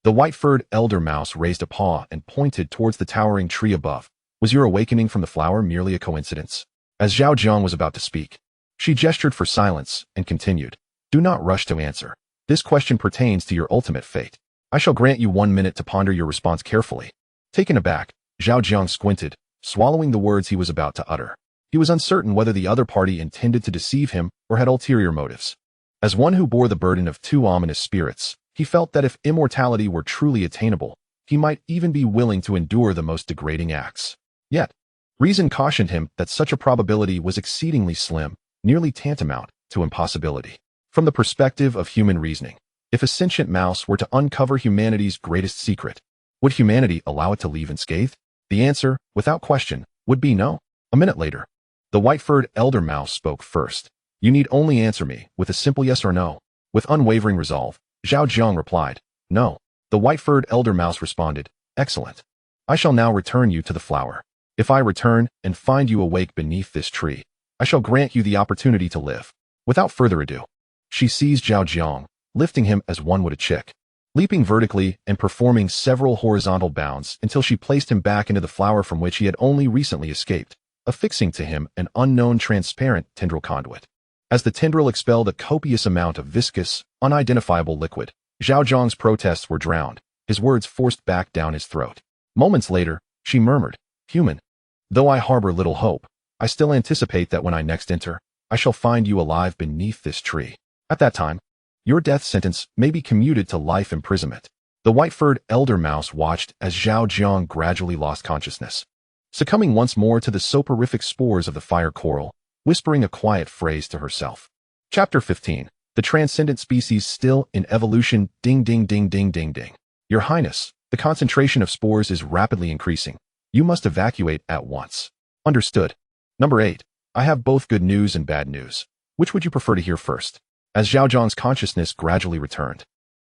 The white-furred elder mouse raised a paw and pointed towards the towering tree above. "Was your awakening from the flower merely a coincidence?" As Zhao Jiang was about to speak, she gestured for silence and continued, "Do not rush to answer. This question pertains to your ultimate fate. I shall grant you 1 minute to ponder your response carefully." Taken aback, Zhao Jiang squinted, swallowing the words he was about to utter. He was uncertain whether the other party intended to deceive him or had ulterior motives. As one who bore the burden of 2 ominous spirits, he felt that if immortality were truly attainable, he might even be willing to endure the most degrading acts. Yet, reason cautioned him that such a probability was exceedingly slim, nearly tantamount to impossibility. From the perspective of human reasoning, if a sentient mouse were to uncover humanity's greatest secret, would humanity allow it to leave unscathed? The answer, without question, would be no. A minute later, the white-furred elder mouse spoke first. "You need only answer me with a simple yes or no." With unwavering resolve, Zhao Jiang replied, "No." The white-furred elder mouse responded, "Excellent. I shall now return you to the flower. If I return and find you awake beneath this tree, I shall grant you the opportunity to live." Without further ado, she seized Zhao Jiang, lifting him as one would a chick, leaping vertically and performing several horizontal bounds until she placed him back into the flower from which he had only recently escaped, affixing to him an unknown transparent tendril conduit. As the tendril expelled a copious amount of viscous, unidentifiable liquid, Zhao Jiang's protests were drowned, his words forced back down his throat. Moments later, she murmured, "Human. Though I harbor little hope, I still anticipate that when I next enter, I shall find you alive beneath this tree. At that time, your death sentence may be commuted to life imprisonment." The white-furred elder mouse watched as Zhao Jiang gradually lost consciousness, succumbing once more to the soporific spores of the fire coral, whispering a quiet phrase to herself. Chapter 15. The Transcendent Species Still in Evolution. Ding ding ding ding ding ding. Your Highness, the concentration of spores is rapidly increasing. You must evacuate at once. Understood. Number 8. I have both good news and bad news. Which would you prefer to hear first? As Zhao Jiang's consciousness gradually returned,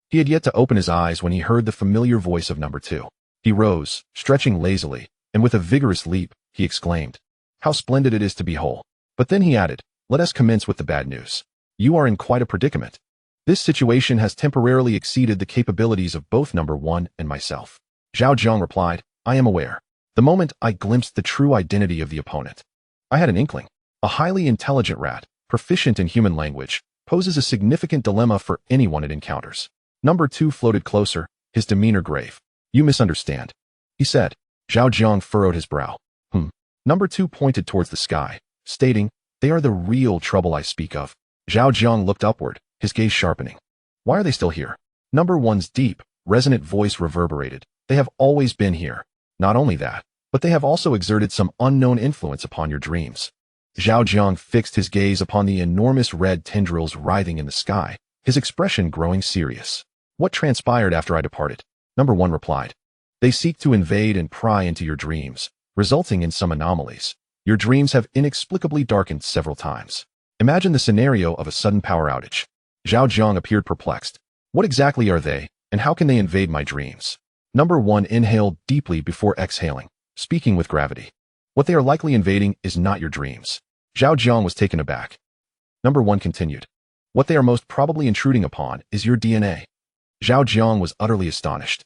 he had yet to open his eyes when he heard the familiar voice of number 2. He rose, stretching lazily, and with a vigorous leap, he exclaimed, "How splendid it is to be whole." But then he added, "Let us commence with the bad news. You are in quite a predicament. This situation has temporarily exceeded the capabilities of both number 1 and myself." Zhao Jiang replied, "I am aware. The moment I glimpsed the true identity of the opponent, I had an inkling. A highly intelligent rat, proficient in human language, poses a significant dilemma for anyone it encounters." Number 2 floated closer, his demeanor grave. "You misunderstand," he said. Zhao Jiang furrowed his brow. Number 2 pointed towards the sky, stating, "They are the real trouble I speak of." Zhao Jiang looked upward, his gaze sharpening. "Why are they still here?" Number 1's deep, resonant voice reverberated. "They have always been here. Not only that, but they have also exerted some unknown influence upon your dreams." Zhao Jiang fixed his gaze upon the enormous red tendrils writhing in the sky, his expression growing serious. "What transpired after I departed?" Number 1 replied. "They seek to invade and pry into your dreams, resulting in some anomalies. Your dreams have inexplicably darkened several times. Imagine the scenario of a sudden power outage." Zhao Jiang appeared perplexed. "What exactly are they, and how can they invade my dreams?" Number 1 inhaled deeply before exhaling, speaking with gravity. "What they are likely invading is not your dreams." Zhao Jiang was taken aback. Number 1 continued. "What they are most probably intruding upon is your DNA." Zhao Jiang was utterly astonished.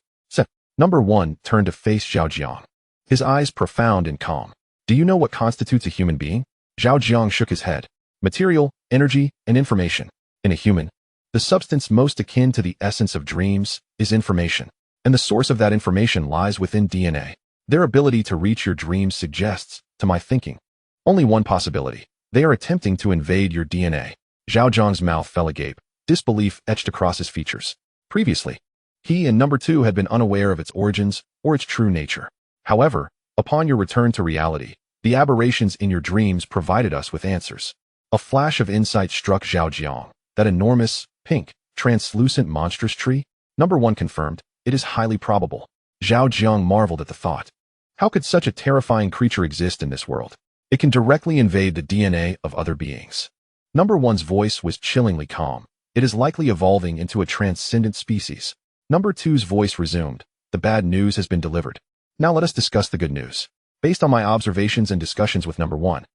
Number 1 turned to face Zhao Jiang, his eyes profound and calm. "Do you know what constitutes a human being?" Zhao Jiang shook his head. "Material, energy, and information. In a human, the substance most akin to the essence of dreams is information, and the source of that information lies within DNA. Their ability to reach your dreams suggests, to my thinking, only one possibility. They are attempting to invade your DNA." Zhao Jiang's mouth fell agape, disbelief etched across his features. Previously, he and number 2 had been unaware of its origins or its true nature. However, upon your return to reality, the aberrations in your dreams provided us with answers. A flash of insight struck Zhao Jiang. That enormous, pink, Translucent monstrous tree? Number 1 confirmed. It is highly probable. Zhao Jiang marveled at the thought. How could such a terrifying creature exist in this world? It can directly invade the DNA of other beings. Number 1's voice was chillingly calm. It is likely evolving into a transcendent species. Number 2's voice resumed. The bad news has been delivered. Now let us discuss the good news. Based on my observations and discussions with number 1,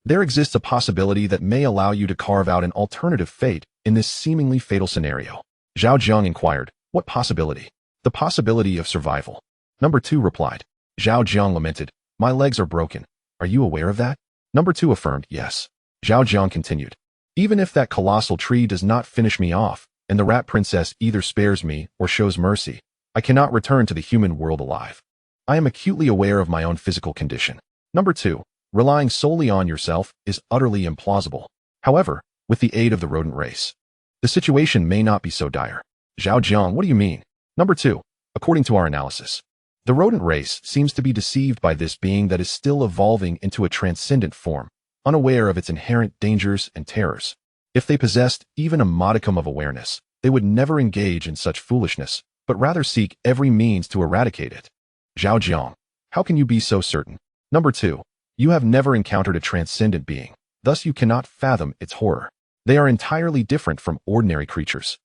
there exists a possibility that may allow you to carve out an alternative fate in this seemingly fatal scenario. Zhao Jiang inquired, what possibility? The possibility of survival. Number 2 replied. Zhao Jiang lamented, my legs are broken. Are you aware of that? Number 2 affirmed, yes. Zhao Jiang continued, even if that colossal tree does not finish me off, and the rat princess either spares me or shows mercy, I cannot return to the human world alive. I am acutely aware of my own physical condition. Number 2, relying solely on yourself is utterly implausible. However, with the aid of the rodent race, the situation may not be so dire. Zhao Jiang, what do you mean? Number 2, according to our analysis, the rodent race seems to be deceived by this being that is still evolving into a transcendent form, unaware of its inherent dangers and terrors. If they possessed even a modicum of awareness, they would never engage in such foolishness, but rather seek every means to eradicate it. Zhao Jiang, how can you be so certain? Number 2, you have never encountered a transcendent being, thus you cannot fathom its horror. They are entirely different from ordinary creatures.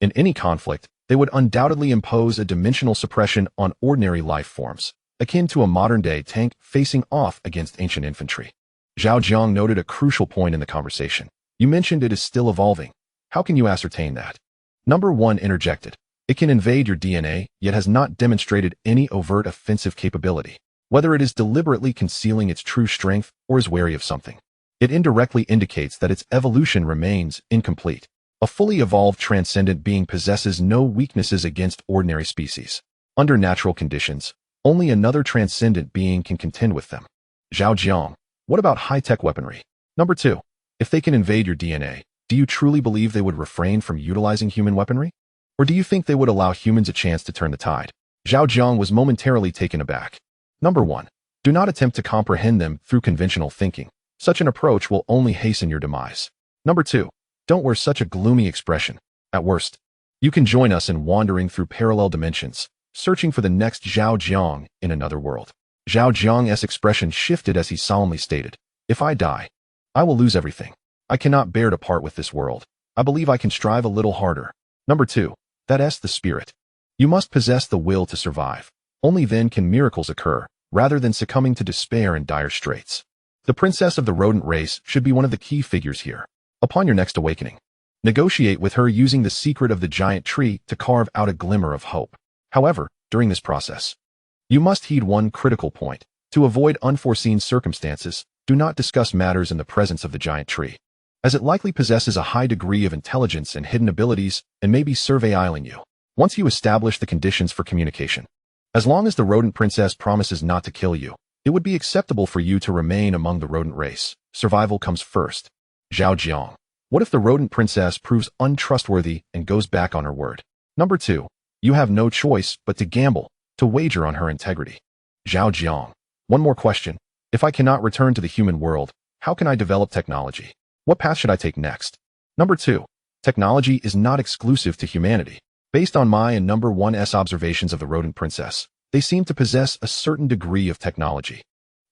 In any conflict, they would undoubtedly impose a dimensional suppression on ordinary life forms, akin to a modern-day tank facing off against ancient infantry. Zhao Jiang noted a crucial point in the conversation. You mentioned it is still evolving. How can you ascertain that? Number 1 interjected. It can invade your DNA, yet has not demonstrated any overt offensive capability, whether it is deliberately concealing its true strength or is wary of something. It indirectly indicates that its evolution remains incomplete. A fully evolved transcendent being possesses no weaknesses against ordinary species. Under natural conditions, only another transcendent being can contend with them. Zhao Jiang, what about high-tech weaponry? Number 2, if they can invade your DNA, do you truly believe they would refrain from utilizing human weaponry? Or do you think they would allow humans a chance to turn the tide? Zhao Jiang was momentarily taken aback. Number 1, do not attempt to comprehend them through conventional thinking. Such an approach will only hasten your demise. Number 2, don't wear such a gloomy expression. At worst, you can join us in wandering through parallel dimensions, searching for the next Zhao Jiang in another world. Zhao Jiang's expression shifted as he solemnly stated, if I die, I will lose everything. I cannot bear to part with this world. I believe I can strive a little harder. Number 2, that's the spirit. You must possess the will to survive. Only then can miracles occur, rather than succumbing to despair and dire straits. The princess of the rodent race should be one of the key figures here. Upon your next awakening, negotiate with her using the secret of the giant tree to carve out a glimmer of hope. However, during this process, you must heed one critical point. To avoid unforeseen circumstances, do not discuss matters in the presence of the giant tree, as it likely possesses a high degree of intelligence and hidden abilities and may be surveilling you. Once you establish the conditions for communication, as long as the rodent princess promises not to kill you, it would be acceptable for you to remain among the rodent race. Survival comes first. Zhao Jiang, what if the rodent princess proves untrustworthy and goes back on her word? Number 2, you have no choice but to gamble, to wager on her integrity. Zhao Jiang, one more question. If I cannot return to the human world, how can I develop technology? What path should I take next? Number 2, technology is not exclusive to humanity. Based on my and number 1's observations of the rodent princess, they seem to possess a certain degree of technology,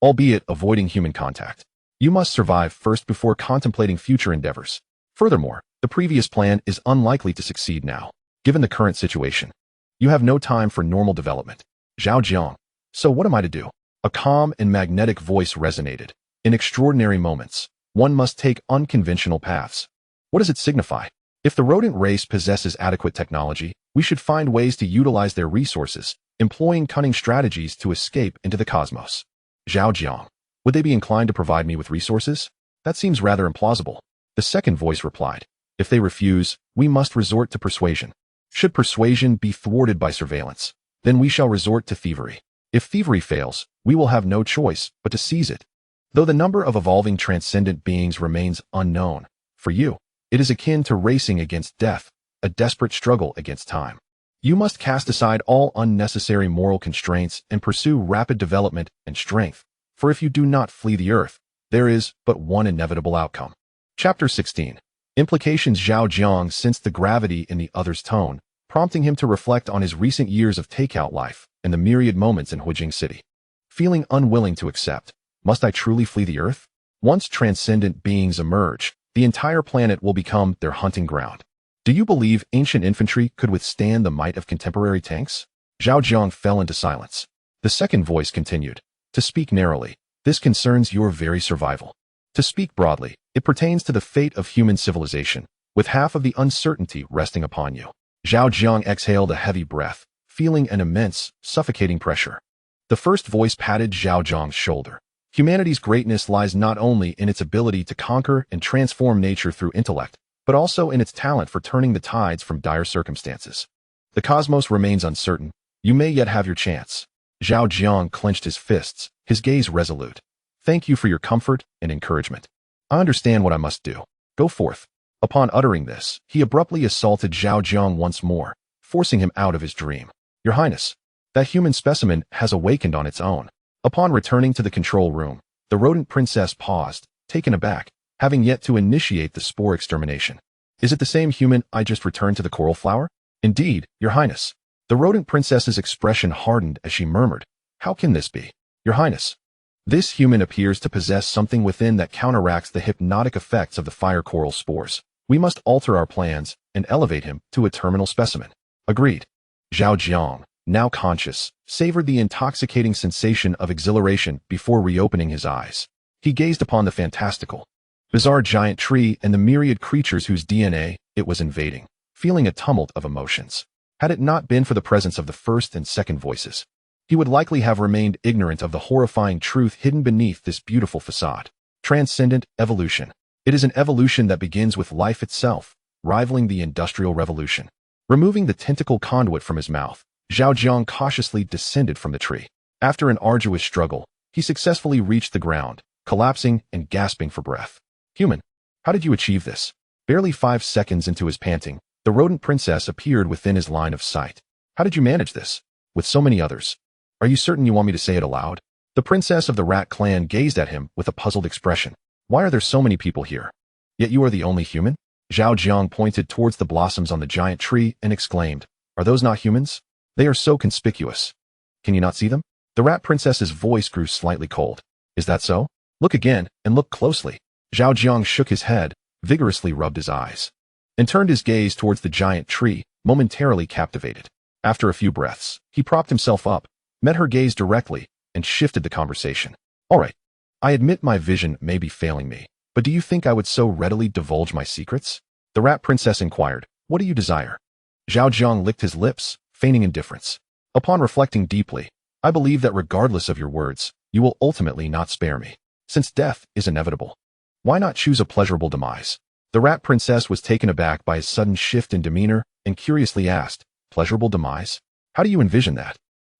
albeit avoiding human contact. You must survive first before contemplating future endeavors. Furthermore, the previous plan is unlikely to succeed now, given the current situation. You have no time for normal development. Zhao Jiang, so what am I to do? A calm and magnetic voice resonated. In extraordinary moments, one must take unconventional paths. What does it signify? If the rodent race possesses adequate technology, we should find ways to utilize their resources, employing cunning strategies to escape into the cosmos. Zhao Jiang, would they be inclined to provide me with resources? That seems rather implausible. The second voice replied, if they refuse, we must resort to persuasion. Should persuasion be thwarted by surveillance, then we shall resort to thievery. If thievery fails, we will have no choice but to seize it. Though the number of evolving transcendent beings remains unknown, for you, it is akin to racing against death, a desperate struggle against time. You must cast aside all unnecessary moral constraints and pursue rapid development and strength, for if you do not flee the earth, there is but one inevitable outcome. Chapter 16. Implications. Zhao Jiang sensed the gravity in the other's tone, prompting him to reflect on his recent years of takeout life and the myriad moments in Huijing City. Feeling unwilling to accept, must I truly flee the earth? Once transcendent beings emerge, the entire planet will become their hunting ground. Do you believe ancient infantry could withstand the might of contemporary tanks? Zhao Jiang fell into silence. The second voice continued. To speak narrowly, this concerns your very survival. To speak broadly, it pertains to the fate of human civilization, with half of the uncertainty resting upon you. Zhao Jiang exhaled a heavy breath, feeling an immense, suffocating pressure. The first voice patted Zhao Jiang's shoulder. Humanity's greatness lies not only in its ability to conquer and transform nature through intellect, but also in its talent for turning the tides from dire circumstances. The cosmos remains uncertain. You may yet have your chance. Zhao Jiang clenched his fists, his gaze resolute. Thank you for your comfort and encouragement. I understand what I must do. Go forth. Upon uttering this, he abruptly assaulted Zhao Jiang once more, forcing him out of his dream. Your Highness, that human specimen has awakened on its own. Upon returning to the control room, the rodent princess paused, taken aback, having yet to initiate the spore extermination. Is it the same human I just returned to the coral flower? Indeed, Your Highness. The rodent princess's expression hardened as she murmured, How can this be? Your Highness. This human appears to possess something within that counteracts the hypnotic effects of the fire coral spores. We must alter our plans and elevate him to a terminal specimen. Agreed. Zhao Jiang, now conscious, savored the intoxicating sensation of exhilaration before reopening his eyes. He gazed upon the fantastical, bizarre giant tree and the myriad creatures whose DNA it was invading, feeling a tumult of emotions. Had it not been for the presence of the first and second voices, he would likely have remained ignorant of the horrifying truth hidden beneath this beautiful facade. Transcendent evolution. It is an evolution that begins with life itself, rivaling the Industrial Revolution. Removing the tentacle conduit from his mouth, Zhao Jiang cautiously descended from the tree. After an arduous struggle, he successfully reached the ground, collapsing and gasping for breath. Human, how did you achieve this? Barely 5 seconds into his panting, the rodent princess appeared within his line of sight. How did you manage this? With so many others. Are you certain you want me to say it aloud? The princess of the rat clan gazed at him with a puzzled expression. Why are there so many people here? Yet you are the only human? Zhao Jiang pointed towards the blossoms on the giant tree and exclaimed, Are those not humans? They are so conspicuous. Can you not see them? The rat princess's voice grew slightly cold. Is that so? Look again, and look closely. Zhao Jiang shook his head, vigorously rubbed his eyes, and turned his gaze towards the giant tree, momentarily captivated. After a few breaths, he propped himself up, met her gaze directly, and shifted the conversation. All right, I admit my vision may be failing me, but do you think I would so readily divulge my secrets? The rat princess inquired, What do you desire? Zhao Jiang licked his lips, feigning indifference. Upon reflecting deeply, I believe that regardless of your words, you will ultimately not spare me. Since death is inevitable, why not choose a pleasurable demise? The rat princess was taken aback by his sudden shift in demeanor and curiously asked, Pleasurable demise? How do you envision that?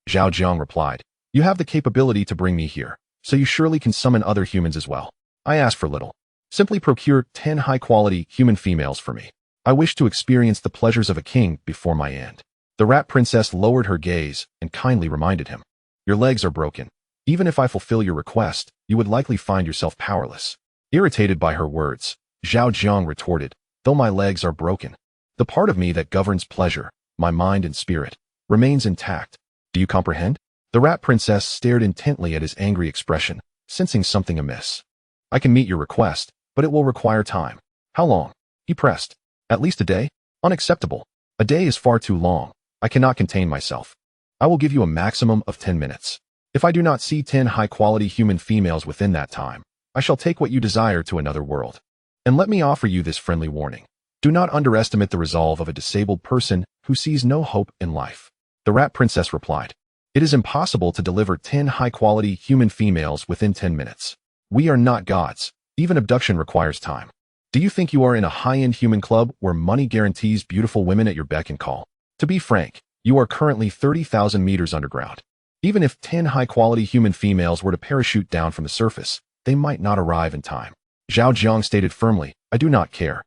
Zhao Jiang replied, You have the capability to bring me here, so you surely can summon other humans as well. I ask for little. Simply procure 10 high-quality human females for me. I wish to experience the pleasures of a king before my end. The rat princess lowered her gaze and kindly reminded him, Your legs are broken. Even if I fulfill your request, you would likely find yourself powerless. Irritated by her words, Zhao Jiang retorted, Though my legs are broken, the part of me that governs pleasure, my mind and spirit, remains intact. Do you comprehend? The rat princess stared intently at his angry expression, sensing something amiss. I can meet your request, but it will require time. How long? He pressed. At least a day? Unacceptable. A day is far too long. I cannot contain myself. I will give you a maximum of 10 minutes. If I do not see 10 high-quality human females within that time, I shall take what you desire to another world. And let me offer you this friendly warning. Do not underestimate the resolve of a disabled person who sees no hope in life. The rat princess replied, It is impossible to deliver 10 high-quality human females within 10 minutes. We are not gods. Even abduction requires time. Do you think you are in a high-end human club where money guarantees beautiful women at your beck and call? To be frank, you are currently 30,000 meters underground. Even if 10 high-quality human females were to parachute down from the surface, they might not arrive in time. Zhao Jiang stated firmly, I do not care.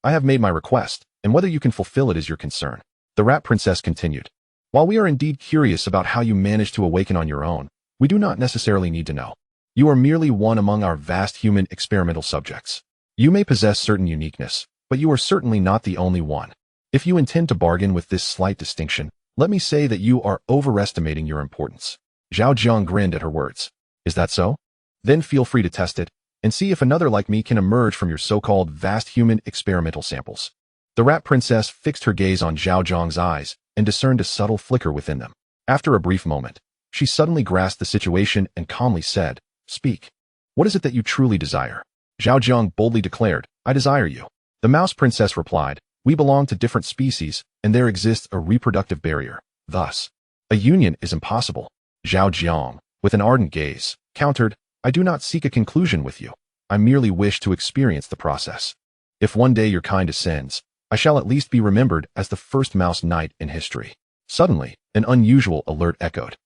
I have made my request, and whether you can fulfill it is your concern. The rat princess continued, While we are indeed curious about how you managed to awaken on your own, we do not necessarily need to know. You are merely one among our vast human experimental subjects. You may possess certain uniqueness, but you are certainly not the only one. If you intend to bargain with this slight distinction, let me say that you are overestimating your importance. Zhao Jiang grinned at her words. Is that so? Then feel free to test it, and see if another like me can emerge from your so-called vast human experimental samples. The rat princess fixed her gaze on Zhao Jiang's eyes and discerned a subtle flicker within them. After a brief moment, she suddenly grasped the situation and calmly said, Speak. What is it that you truly desire? Zhao Jiang boldly declared, I desire you. The mouse princess replied, We belong to different species, and there exists a reproductive barrier. Thus, a union is impossible. Zhao Jiang, with an ardent gaze, countered, I do not seek a conclusion with you. I merely wish to experience the process. If one day your kind ascends, I shall at least be remembered as the first mouse knight in history. Suddenly, an unusual alert echoed,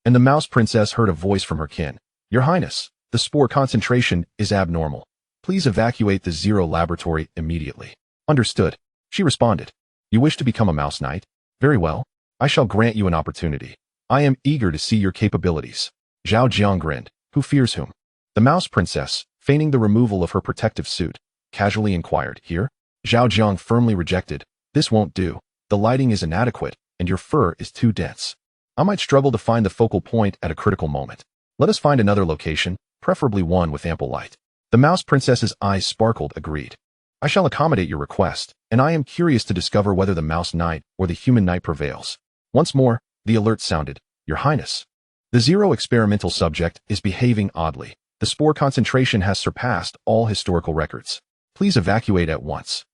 and the mouse princess heard a voice from her kin. Your Highness, the spore concentration is abnormal. Please evacuate the Zero laboratory immediately. Understood, she responded. You wish to become a mouse knight? Very well. I shall grant you an opportunity. I am eager to see your capabilities. Zhao Jiang grinned. Who fears whom? The mouse princess, feigning the removal of her protective suit, casually inquired, Here? Zhao Jiang firmly rejected. This won't do. The lighting is inadequate, and your fur is too dense. I might struggle to find the focal point at a critical moment. Let us find another location, preferably one with ample light. The mouse princess's eyes sparkled, agreed. I shall accommodate your request, and I am curious to discover whether the mouse knight or the human knight prevails. Once more, the alert sounded, Your Highness. The Zero experimental subject is behaving oddly. The spore concentration has surpassed all historical records. Please evacuate at once.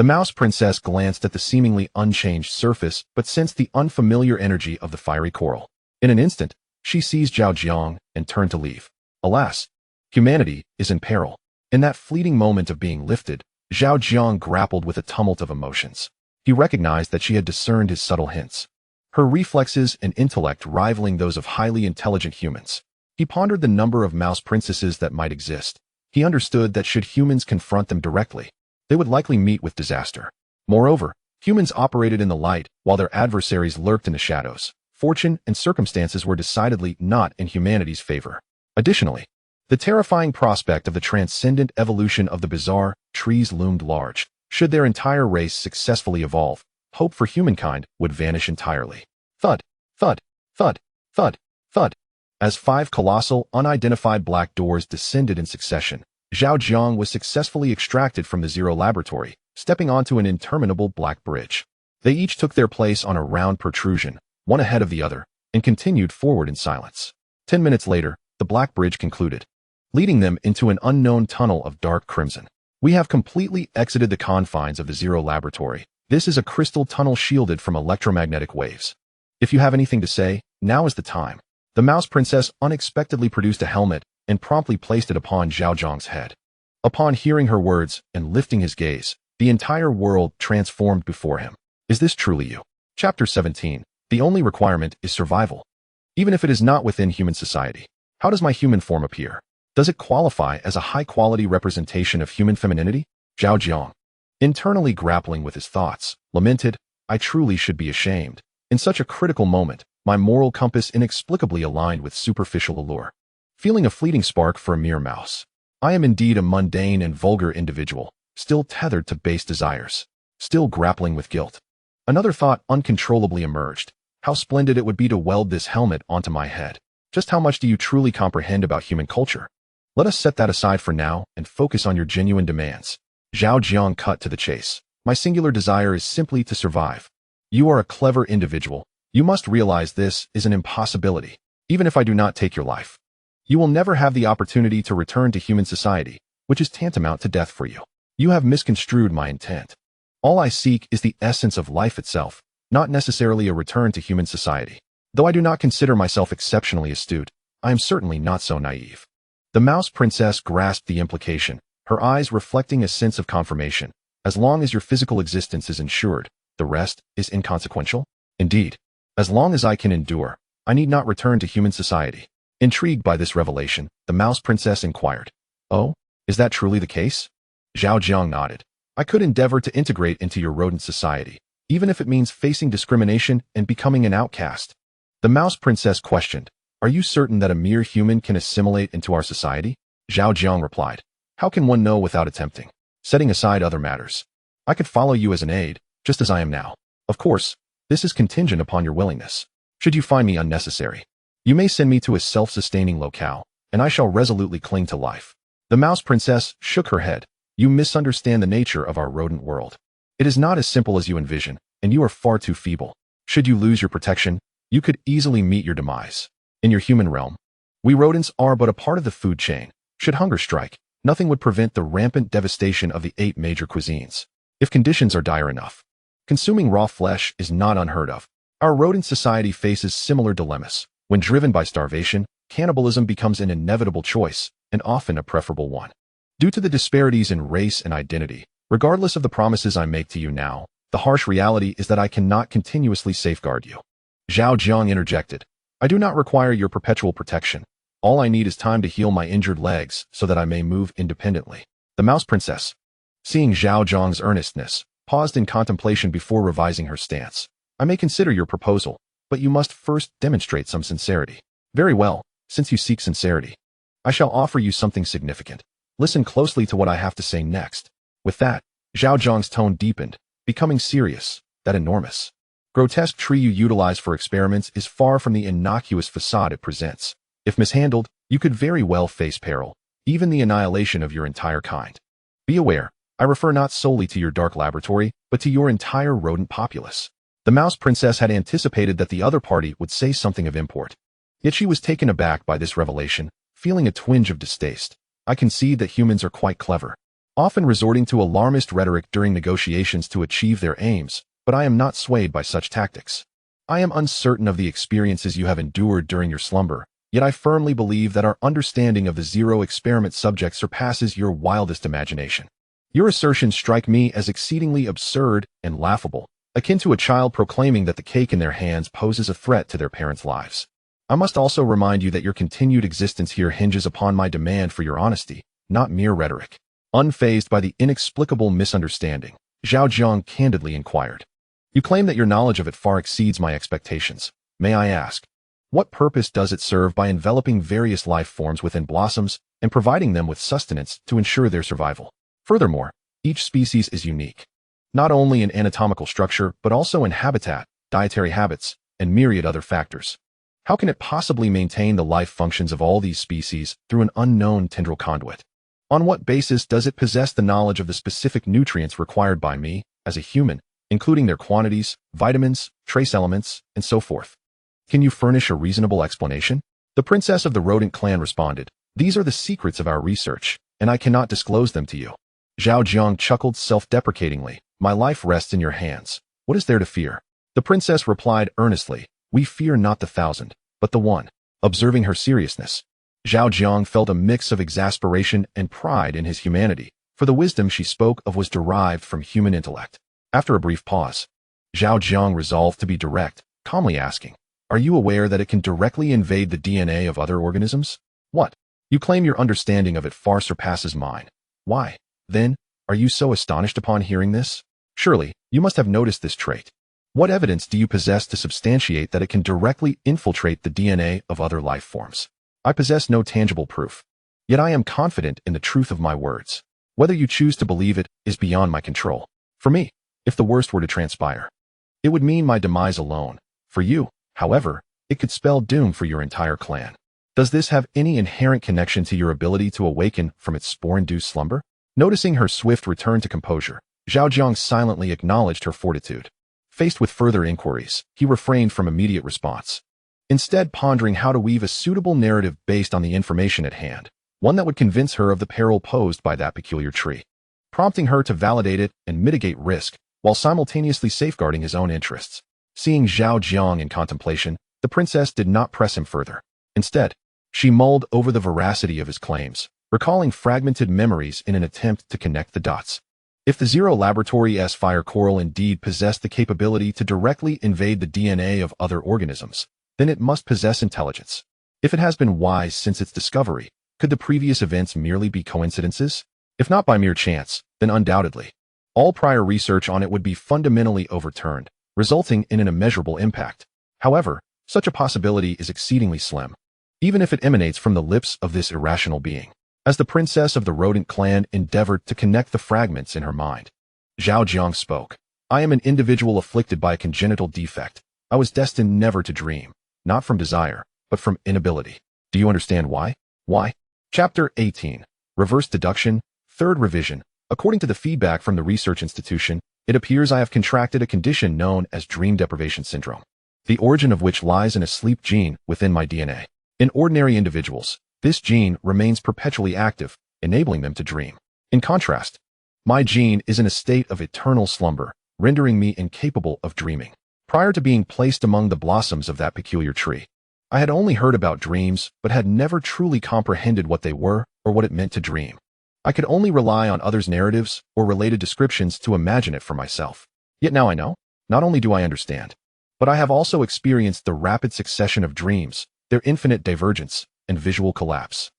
The mouse princess glanced at the seemingly unchanged surface, but sensed the unfamiliar energy of the fiery coral. In an instant, she seized Zhao Jiang and turned to leave. Alas, humanity is in peril. In that fleeting moment of being lifted, Zhao Jiang grappled with a tumult of emotions. He recognized that she had discerned his subtle hints, her reflexes and intellect rivaling those of highly intelligent humans. He pondered the number of mouse princesses that might exist. He understood that should humans confront them directly, they would likely meet with disaster. Moreover, humans operated in the light while their adversaries lurked in the shadows. Fortune and circumstances were decidedly not in humanity's favor. Additionally, the terrifying prospect of the transcendent evolution of the bizarre trees loomed large. Should their entire race successfully evolve, hope for humankind would vanish entirely. Thud, thud, thud, thud, thud. As 5 colossal, unidentified black doors descended in succession, Zhao Jiang was successfully extracted from the Zero laboratory, stepping onto an interminable black bridge. They each took their place on a round protrusion, one ahead of the other, and continued forward in silence. 10 minutes later, the black bridge concluded, leading them into an unknown tunnel of dark crimson. We have completely exited the confines of the Zero laboratory. This is a crystal tunnel shielded from electromagnetic waves. If you have anything to say, now is the time. The mouse princess unexpectedly produced a helmet and promptly placed it upon Zhao Jiang's head. Upon hearing her words and lifting his gaze, the entire world transformed before him. Is this truly you? Chapter 17. The only requirement is survival. Even if it is not within human society, how does my human form appear? Does it qualify as a high-quality representation of human femininity? Zhao Jiang, internally grappling with his thoughts, lamented, I truly should be ashamed. In such a critical moment, my moral compass inexplicably aligned with superficial allure. Feeling a fleeting spark for a mere mouse. I am indeed a mundane and vulgar individual, still tethered to base desires, still grappling with guilt. Another thought uncontrollably emerged. How splendid it would be to weld this helmet onto my head. Just how much do you truly comprehend about human culture? Let us set that aside for now and focus on your genuine demands. Zhao Jiang cut to the chase. My singular desire is simply to survive. You are a clever individual. You must realize this is an impossibility. Even if I do not take your life, you will never have the opportunity to return to human society, which is tantamount to death for you. You have misconstrued my intent. All I seek is the essence of life itself, not necessarily a return to human society. Though I do not consider myself exceptionally astute, I am certainly not so naive. The mouse princess grasped the implication, her eyes reflecting a sense of confirmation. As long as your physical existence is ensured, the rest is inconsequential. Indeed, as long as I can endure, I need not return to human society. Intrigued by this revelation, the mouse princess inquired, Oh, is that truly the case? Zhao Jiang nodded. I could endeavor to integrate into your rodent society, even if it means facing discrimination and becoming an outcast. The mouse princess questioned, Are you certain that a mere human can assimilate into our society? Zhao Jiang replied, How can one know without attempting? Setting aside other matters, I could follow you as an aide, just as I am now. Of course, this is contingent upon your willingness. Should you find me unnecessary, you may send me to a self-sustaining locale, and I shall resolutely cling to life. The Mouse Princess shook her head. You misunderstand the nature of our rodent world. It is not as simple as you envision, and you are far too feeble. Should you lose your protection, you could easily meet your demise. In your human realm, we rodents are but a part of the food chain. Should hunger strike, nothing would prevent the rampant devastation of the 8 major cuisines. If conditions are dire enough, consuming raw flesh is not unheard of. Our rodent society faces similar dilemmas. When driven by starvation, cannibalism becomes an inevitable choice, and often a preferable one. Due to the disparities in race and identity, regardless of the promises I make to you now, the harsh reality is that I cannot continuously safeguard you. Zhao Jiang interjected. I do not require your perpetual protection. All I need is time to heal my injured legs so that I may move independently. The Mouse Princess, seeing Zhao Jiang's earnestness, paused in contemplation before revising her stance. I may consider your proposal, but you must first demonstrate some sincerity. Very well, since you seek sincerity, I shall offer you something significant. Listen closely to what I have to say next. With that, Zhao Jiang's tone deepened, becoming serious. That enormous, grotesque tree you utilize for experiments is far from the innocuous facade it presents. If mishandled, you could very well face peril, even the annihilation of your entire kind. Be aware, I refer not solely to your dark laboratory, but to your entire rodent populace. The Mouse Princess had anticipated that the other party would say something of import. Yet she was taken aback by this revelation, feeling a twinge of distaste. I concede that humans are quite clever, often resorting to alarmist rhetoric during negotiations to achieve their aims, but I am not swayed by such tactics. I am uncertain of the experiences you have endured during your slumber, yet I firmly believe that our understanding of the Zero experiment subject surpasses your wildest imagination. Your assertions strike me as exceedingly absurd and laughable, akin to a child proclaiming that the cake in their hands poses a threat to their parents' lives. I must also remind you that your continued existence here hinges upon my demand for your honesty, not mere rhetoric. Unfazed by the inexplicable misunderstanding, Zhao Jiang candidly inquired. You claim that your knowledge of it far exceeds my expectations. May I ask, what purpose does it serve by enveloping various life forms within blossoms and providing them with sustenance to ensure their survival? Furthermore, each species is unique, not only in anatomical structure, but also in habitat, dietary habits, and myriad other factors. How can it possibly maintain the life functions of all these species through an unknown tendril conduit? On what basis does it possess the knowledge of the specific nutrients required by me, as a human, including their quantities, vitamins, trace elements, and so forth? Can you furnish a reasonable explanation? The princess of the rodent clan responded. These are the secrets of our research, and I cannot disclose them to you. Zhao Jiang chuckled self-deprecatingly. My life rests in your hands. What is there to fear? The princess replied earnestly. We fear not the 1,000, but the one. Observing her seriousness, Zhao Jiang felt a mix of exasperation and pride in his humanity, for the wisdom she spoke of was derived from human intellect. After a brief pause, Zhao Jiang resolved to be direct, calmly asking, Are you aware that it can directly invade the DNA of other organisms? What? You claim your understanding of it far surpasses mine. Why, then, are you so astonished upon hearing this? Surely, you must have noticed this trait. What evidence do you possess to substantiate that it can directly infiltrate the DNA of other life forms? I possess no tangible proof, yet I am confident in the truth of my words. Whether you choose to believe it is beyond my control. For me, if the worst were to transpire, it would mean my demise alone. For you, however, it could spell doom for your entire clan. Does this have any inherent connection to your ability to awaken from its spore-induced slumber? Noticing her swift return to composure, Zhao Jiang silently acknowledged her fortitude. Faced with further inquiries, he refrained from immediate response, instead pondering how to weave a suitable narrative based on the information at hand, one that would convince her of the peril posed by that peculiar tree, prompting her to validate it and mitigate risk, while simultaneously safeguarding his own interests. Seeing Zhao Jiang in contemplation, the princess did not press him further. Instead, she mulled over the veracity of his claims, recalling fragmented memories in an attempt to connect the dots. If the Zero Laboratory's fire coral indeed possessed the capability to directly invade the DNA of other organisms, then it must possess intelligence. If it has been wise since its discovery, could the previous events merely be coincidences? If not by mere chance, then undoubtedly, all prior research on it would be fundamentally overturned, resulting in an immeasurable impact. However, such a possibility is exceedingly slim, even if it emanates from the lips of this irrational being. As the princess of the rodent clan endeavored to connect the fragments in her mind, Zhao Jiang spoke. I am an individual afflicted by a congenital defect. I was destined never to dream, not from desire, but from inability. Do you understand why? Why? Chapter 18. Reverse deduction, third revision. According to the feedback from the research institution, it appears I have contracted a condition known as dream deprivation syndrome, the origin of which lies in a sleep gene within my DNA. In ordinary individuals, this gene remains perpetually active, enabling them to dream. In contrast, my gene is in a state of eternal slumber, rendering me incapable of dreaming. Prior to being placed among the blossoms of that peculiar tree, I had only heard about dreams, but had never truly comprehended what they were or what it meant to dream. I could only rely on others' narratives or related descriptions to imagine it for myself. Yet now I know. Not only do I understand, but I have also experienced the rapid succession of dreams, their infinite divergence, and visual collapse.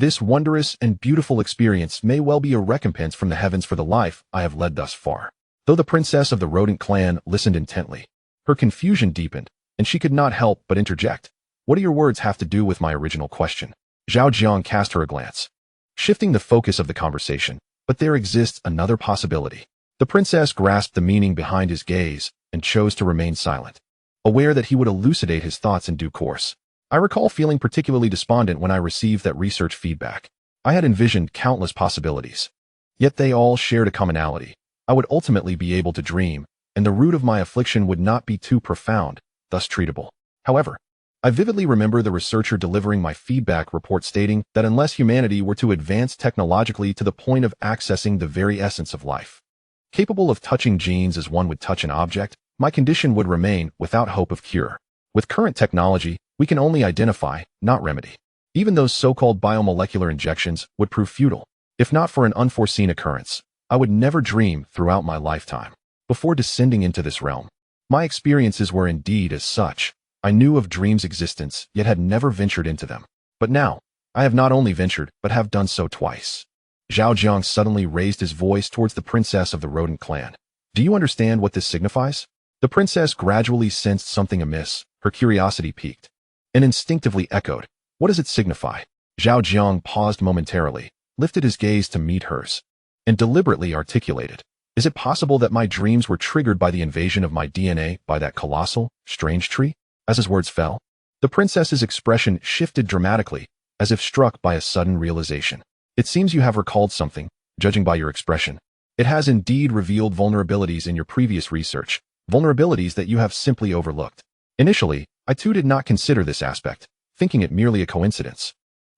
This wondrous and beautiful experience may well be a recompense from the heavens for the life I have led thus far. Though the princess of the rodent clan listened intently, her confusion deepened, and she could not help but interject. What do your words have to do with my original question? Zhao Jiang cast her a glance, shifting the focus of the conversation. But there exists another possibility. The princess grasped the meaning behind his gaze and chose to remain silent, aware that he would elucidate his thoughts in due course. I recall feeling particularly despondent when I received that research feedback. I had envisioned countless possibilities, yet they all shared a commonality. I would ultimately be able to dream, and the root of my affliction would not be too profound, thus treatable. However, I vividly remember the researcher delivering my feedback report stating that unless humanity were to advance technologically to the point of accessing the very essence of life, capable of touching genes as one would touch an object, my condition would remain without hope of cure. With current technology, we can only identify, not remedy. Even those so-called biomolecular injections would prove futile. If not for an unforeseen occurrence, I would never dream throughout my lifetime. Before descending into this realm, my experiences were indeed as such. I knew of dreams' existence, yet had never ventured into them. But now, I have not only ventured, but have done so twice. Zhao Jiang suddenly raised his voice towards the princess of the rodent clan. Do you understand what this signifies? The princess gradually sensed something amiss. Her curiosity piqued, and instinctively echoed, what does it signify? Zhao Jiang paused momentarily, lifted his gaze to meet hers, and deliberately articulated, is it possible that my dreams were triggered by the invasion of my DNA by that colossal, strange tree? As his words fell, the princess's expression shifted dramatically, as if struck by a sudden realization. It seems you have recalled something, judging by your expression. It has indeed revealed vulnerabilities in your previous research, vulnerabilities that you have simply overlooked. Initially, I too did not consider this aspect, thinking it merely a coincidence.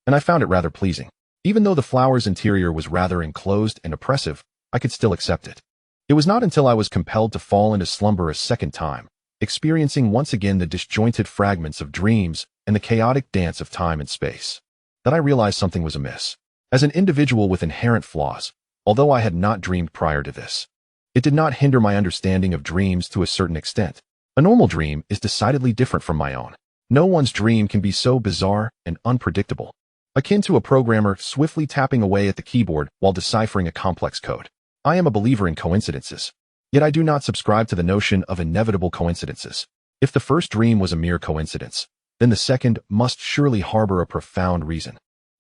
And I found it rather pleasing. Even though the flower's interior was rather enclosed and oppressive, I could still accept it. It was not until I was compelled to fall into slumber a second time, experiencing once again the disjointed fragments of dreams and the chaotic dance of time and space, that I realized something was amiss. As an individual with inherent flaws, although I had not dreamed prior to this, it did not hinder my understanding of dreams to a certain extent. A normal dream is decidedly different from my own. No one's dream can be so bizarre and unpredictable, akin to a programmer swiftly tapping away at the keyboard while deciphering a complex code. I am a believer in coincidences, yet I do not subscribe to the notion of inevitable coincidences. If the first dream was a mere coincidence, then the second must surely harbor a profound reason.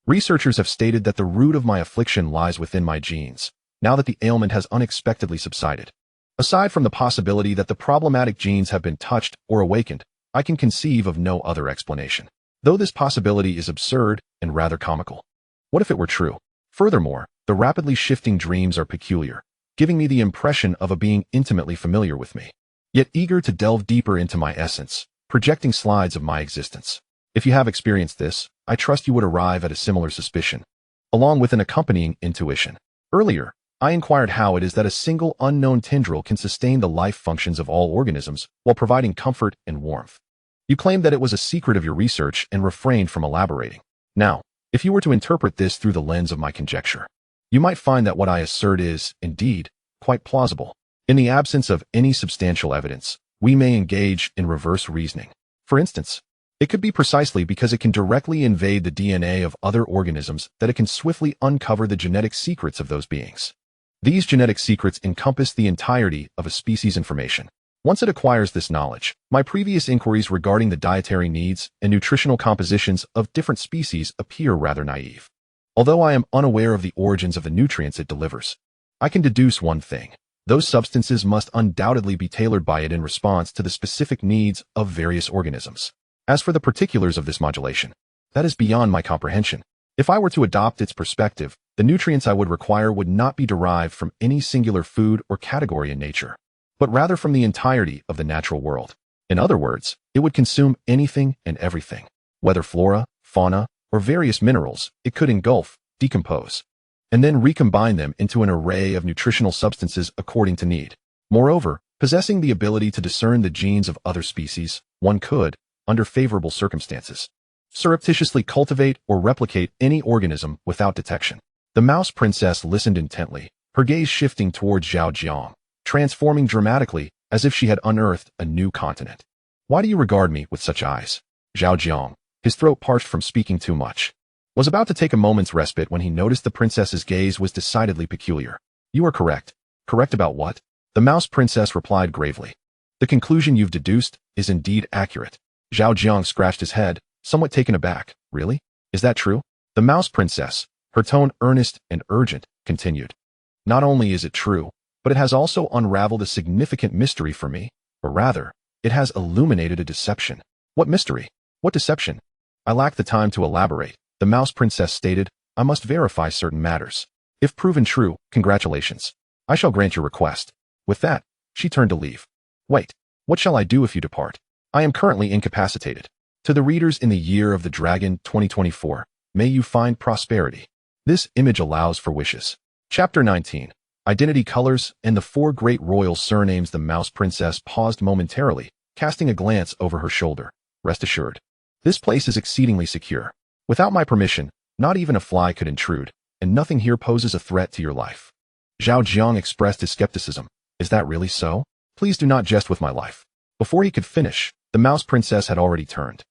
Researchers have stated that the root of my affliction lies within my genes, now that the ailment has unexpectedly subsided. Aside from the possibility that the problematic genes have been touched or awakened, I can conceive of no other explanation. Though this possibility is absurd and rather comical. What if it were true? Furthermore, the rapidly shifting dreams are peculiar, giving me the impression of a being intimately familiar with me, yet eager to delve deeper into my essence, projecting slides of my existence. If you have experienced this, I trust you would arrive at a similar suspicion, along with an accompanying intuition. Earlier, I inquired how it is that a single unknown tendril can sustain the life functions of all organisms while providing comfort and warmth. You claimed that it was a secret of your research and refrained from elaborating. Now, if you were to interpret this through the lens of my conjecture, you might find that what I assert is, indeed, quite plausible. In the absence of any substantial evidence, we may engage in reverse reasoning. For instance, it could be precisely because it can directly invade the DNA of other organisms that it can swiftly uncover the genetic secrets of those beings. These genetic secrets encompass the entirety of a species' information. Once it acquires this knowledge, my previous inquiries regarding the dietary needs and nutritional compositions of different species appear rather naive. Although I am unaware of the origins of the nutrients it delivers, I can deduce one thing. Those substances must undoubtedly be tailored by it in response to the specific needs of various organisms. As for the particulars of this modulation, that is beyond my comprehension. If I were to adopt its perspective, the nutrients I would require would not be derived from any singular food or category in nature, but rather from the entirety of the natural world. In other words, it would consume anything and everything. Whether flora, fauna, or various minerals, it could engulf, decompose, and then recombine them into an array of nutritional substances according to need. Moreover, possessing the ability to discern the genes of other species, one could, under favorable circumstances, surreptitiously cultivate or replicate any organism without detection. The Mouse Princess listened intently, her gaze shifting towards Zhao Jiang, transforming dramatically as if she had unearthed a new continent. Why do you regard me with such eyes? Zhao Jiang, his throat parched from speaking too much, was about to take a moment's respite when he noticed the princess's gaze was decidedly peculiar. You are correct. Correct about what? The Mouse Princess replied gravely. The conclusion you've deduced is indeed accurate. Zhao Jiang scratched his head, somewhat taken aback. Really? Is that true? The Mouse Princess, her tone earnest and urgent, continued. Not only is it true, but it has also unraveled a significant mystery for me, or rather, it has illuminated a deception. What mystery? What deception? I lack the time to elaborate. The Mouse Princess stated, I must verify certain matters. If proven true, congratulations. I shall grant your request. With that, she turned to leave. Wait, what shall I do if you depart? I am currently incapacitated. To the readers in the Year of the Dragon 2024, may you find prosperity. This image allows for wishes. Chapter 19. Identity Colors and the Four Great Royal Surnames. The Mouse Princess paused momentarily, casting a glance over her shoulder. Rest assured, this place is exceedingly secure. Without my permission, not even a fly could intrude, and nothing here poses a threat to your life. Zhao Jiang expressed his skepticism. Is that really so? Please do not jest with my life. Before he could finish, the Mouse Princess had already turned,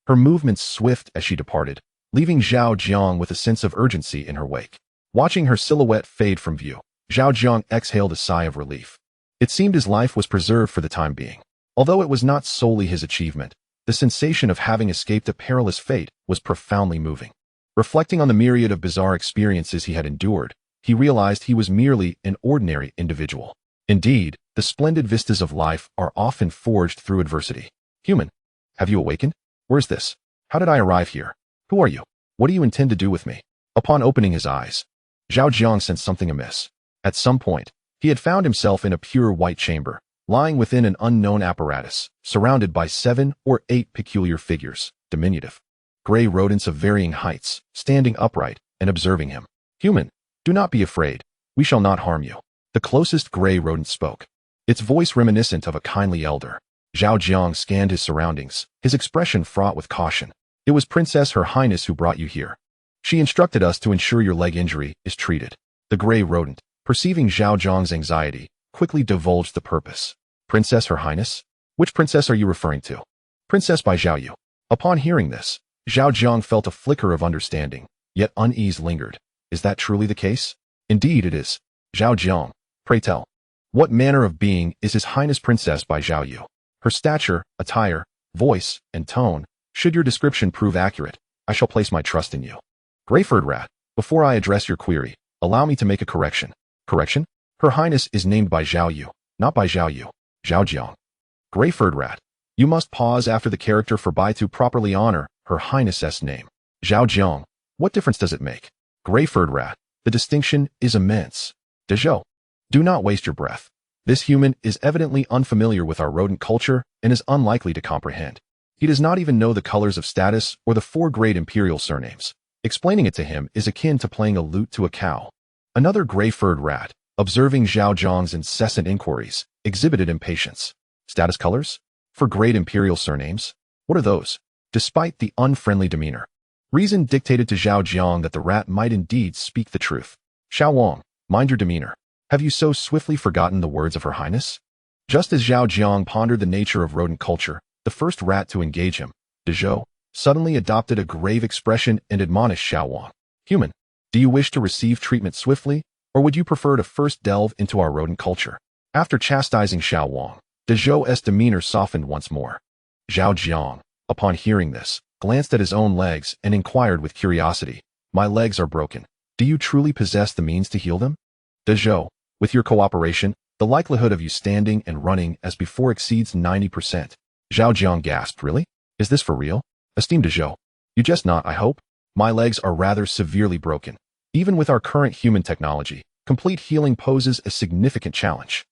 her movements swift as she departed, leaving Zhao Jiang with a sense of urgency in her wake. Watching her silhouette fade from view, Zhao Jiang exhaled a sigh of relief. It seemed his life was preserved for the time being. Although it was not solely his achievement, the sensation of having escaped a perilous fate was profoundly moving. Reflecting on the myriad of bizarre experiences he had endured, he realized he was merely an ordinary individual. Indeed, the splendid vistas of life are often forged through adversity. Human, have you awakened? Where is this? How did I arrive here? Who are you? What do you intend to do with me? Upon opening his eyes, Zhao Jiang sensed something amiss. At some point, he had found himself in a pure white chamber, lying within an unknown apparatus, surrounded by 7 or 8 peculiar figures, diminutive, gray rodents of varying heights, standing upright and observing him. Human, do not be afraid. We shall not harm you. The closest gray rodent spoke, its voice reminiscent of a kindly elder. Zhao Jiang scanned his surroundings, his expression fraught with caution. It was Princess Her Highness who brought you here. She instructed us to ensure your leg injury is treated. The gray rodent, perceiving Zhao Jiang's anxiety, quickly divulged the purpose. Princess Her Highness? Which princess are you referring to? Princess Bai Zhaoyu. Upon hearing this, Zhao Jiang felt a flicker of understanding, yet unease lingered. Is that truly the case? Indeed it is. Zhao Jiang, pray tell, what manner of being is His Highness Princess Bai Zhaoyu? Her stature, attire, voice, and tone, should your description prove accurate, I shall place my trust in you. Greyford Rat, before I address your query, allow me to make a correction. Correction? Her Highness is named Bai Zhaoyu, not Bai Zhaoyu. Zhao Jiang. Greyford Rat, you must pause after the character for Bai to properly honor Her Highness's name. Zhao Jiang, what difference does it make? Greyford Rat, the distinction is immense. Dezhou, do not waste your breath. This human is evidently unfamiliar with our rodent culture and is unlikely to comprehend. He does not even know the colors of status or the 4 great imperial surnames. Explaining it to him is akin to playing a lute to a cow. Another gray-furred rat, observing Zhao Jiang's incessant inquiries, exhibited impatience. Status colors? For great imperial surnames? What are those? Despite the unfriendly demeanor, reason dictated to Zhao Jiang that the rat might indeed speak the truth. Xiao Wang, mind your demeanor. Have you so swiftly forgotten the words of Her Highness? Just as Zhao Jiang pondered the nature of rodent culture, the first rat to engage him, Dezhou, suddenly adopted a grave expression and admonished Xiao Wang. Human, do you wish to receive treatment swiftly, or would you prefer to first delve into our rodent culture? After chastising Xiao Wang, Dezhou's demeanor softened once more. Zhao Jiang, upon hearing this, glanced at his own legs and inquired with curiosity, my legs are broken. Do you truly possess the means to heal them? Dezhou, with your cooperation, The likelihood of you standing and running as before exceeds 90%. Zhao Jiang gasped, really? Is this for real? Esteemed Zhao, you jest not, I hope? My legs are rather severely broken. Even with our current human technology, complete healing poses a significant challenge.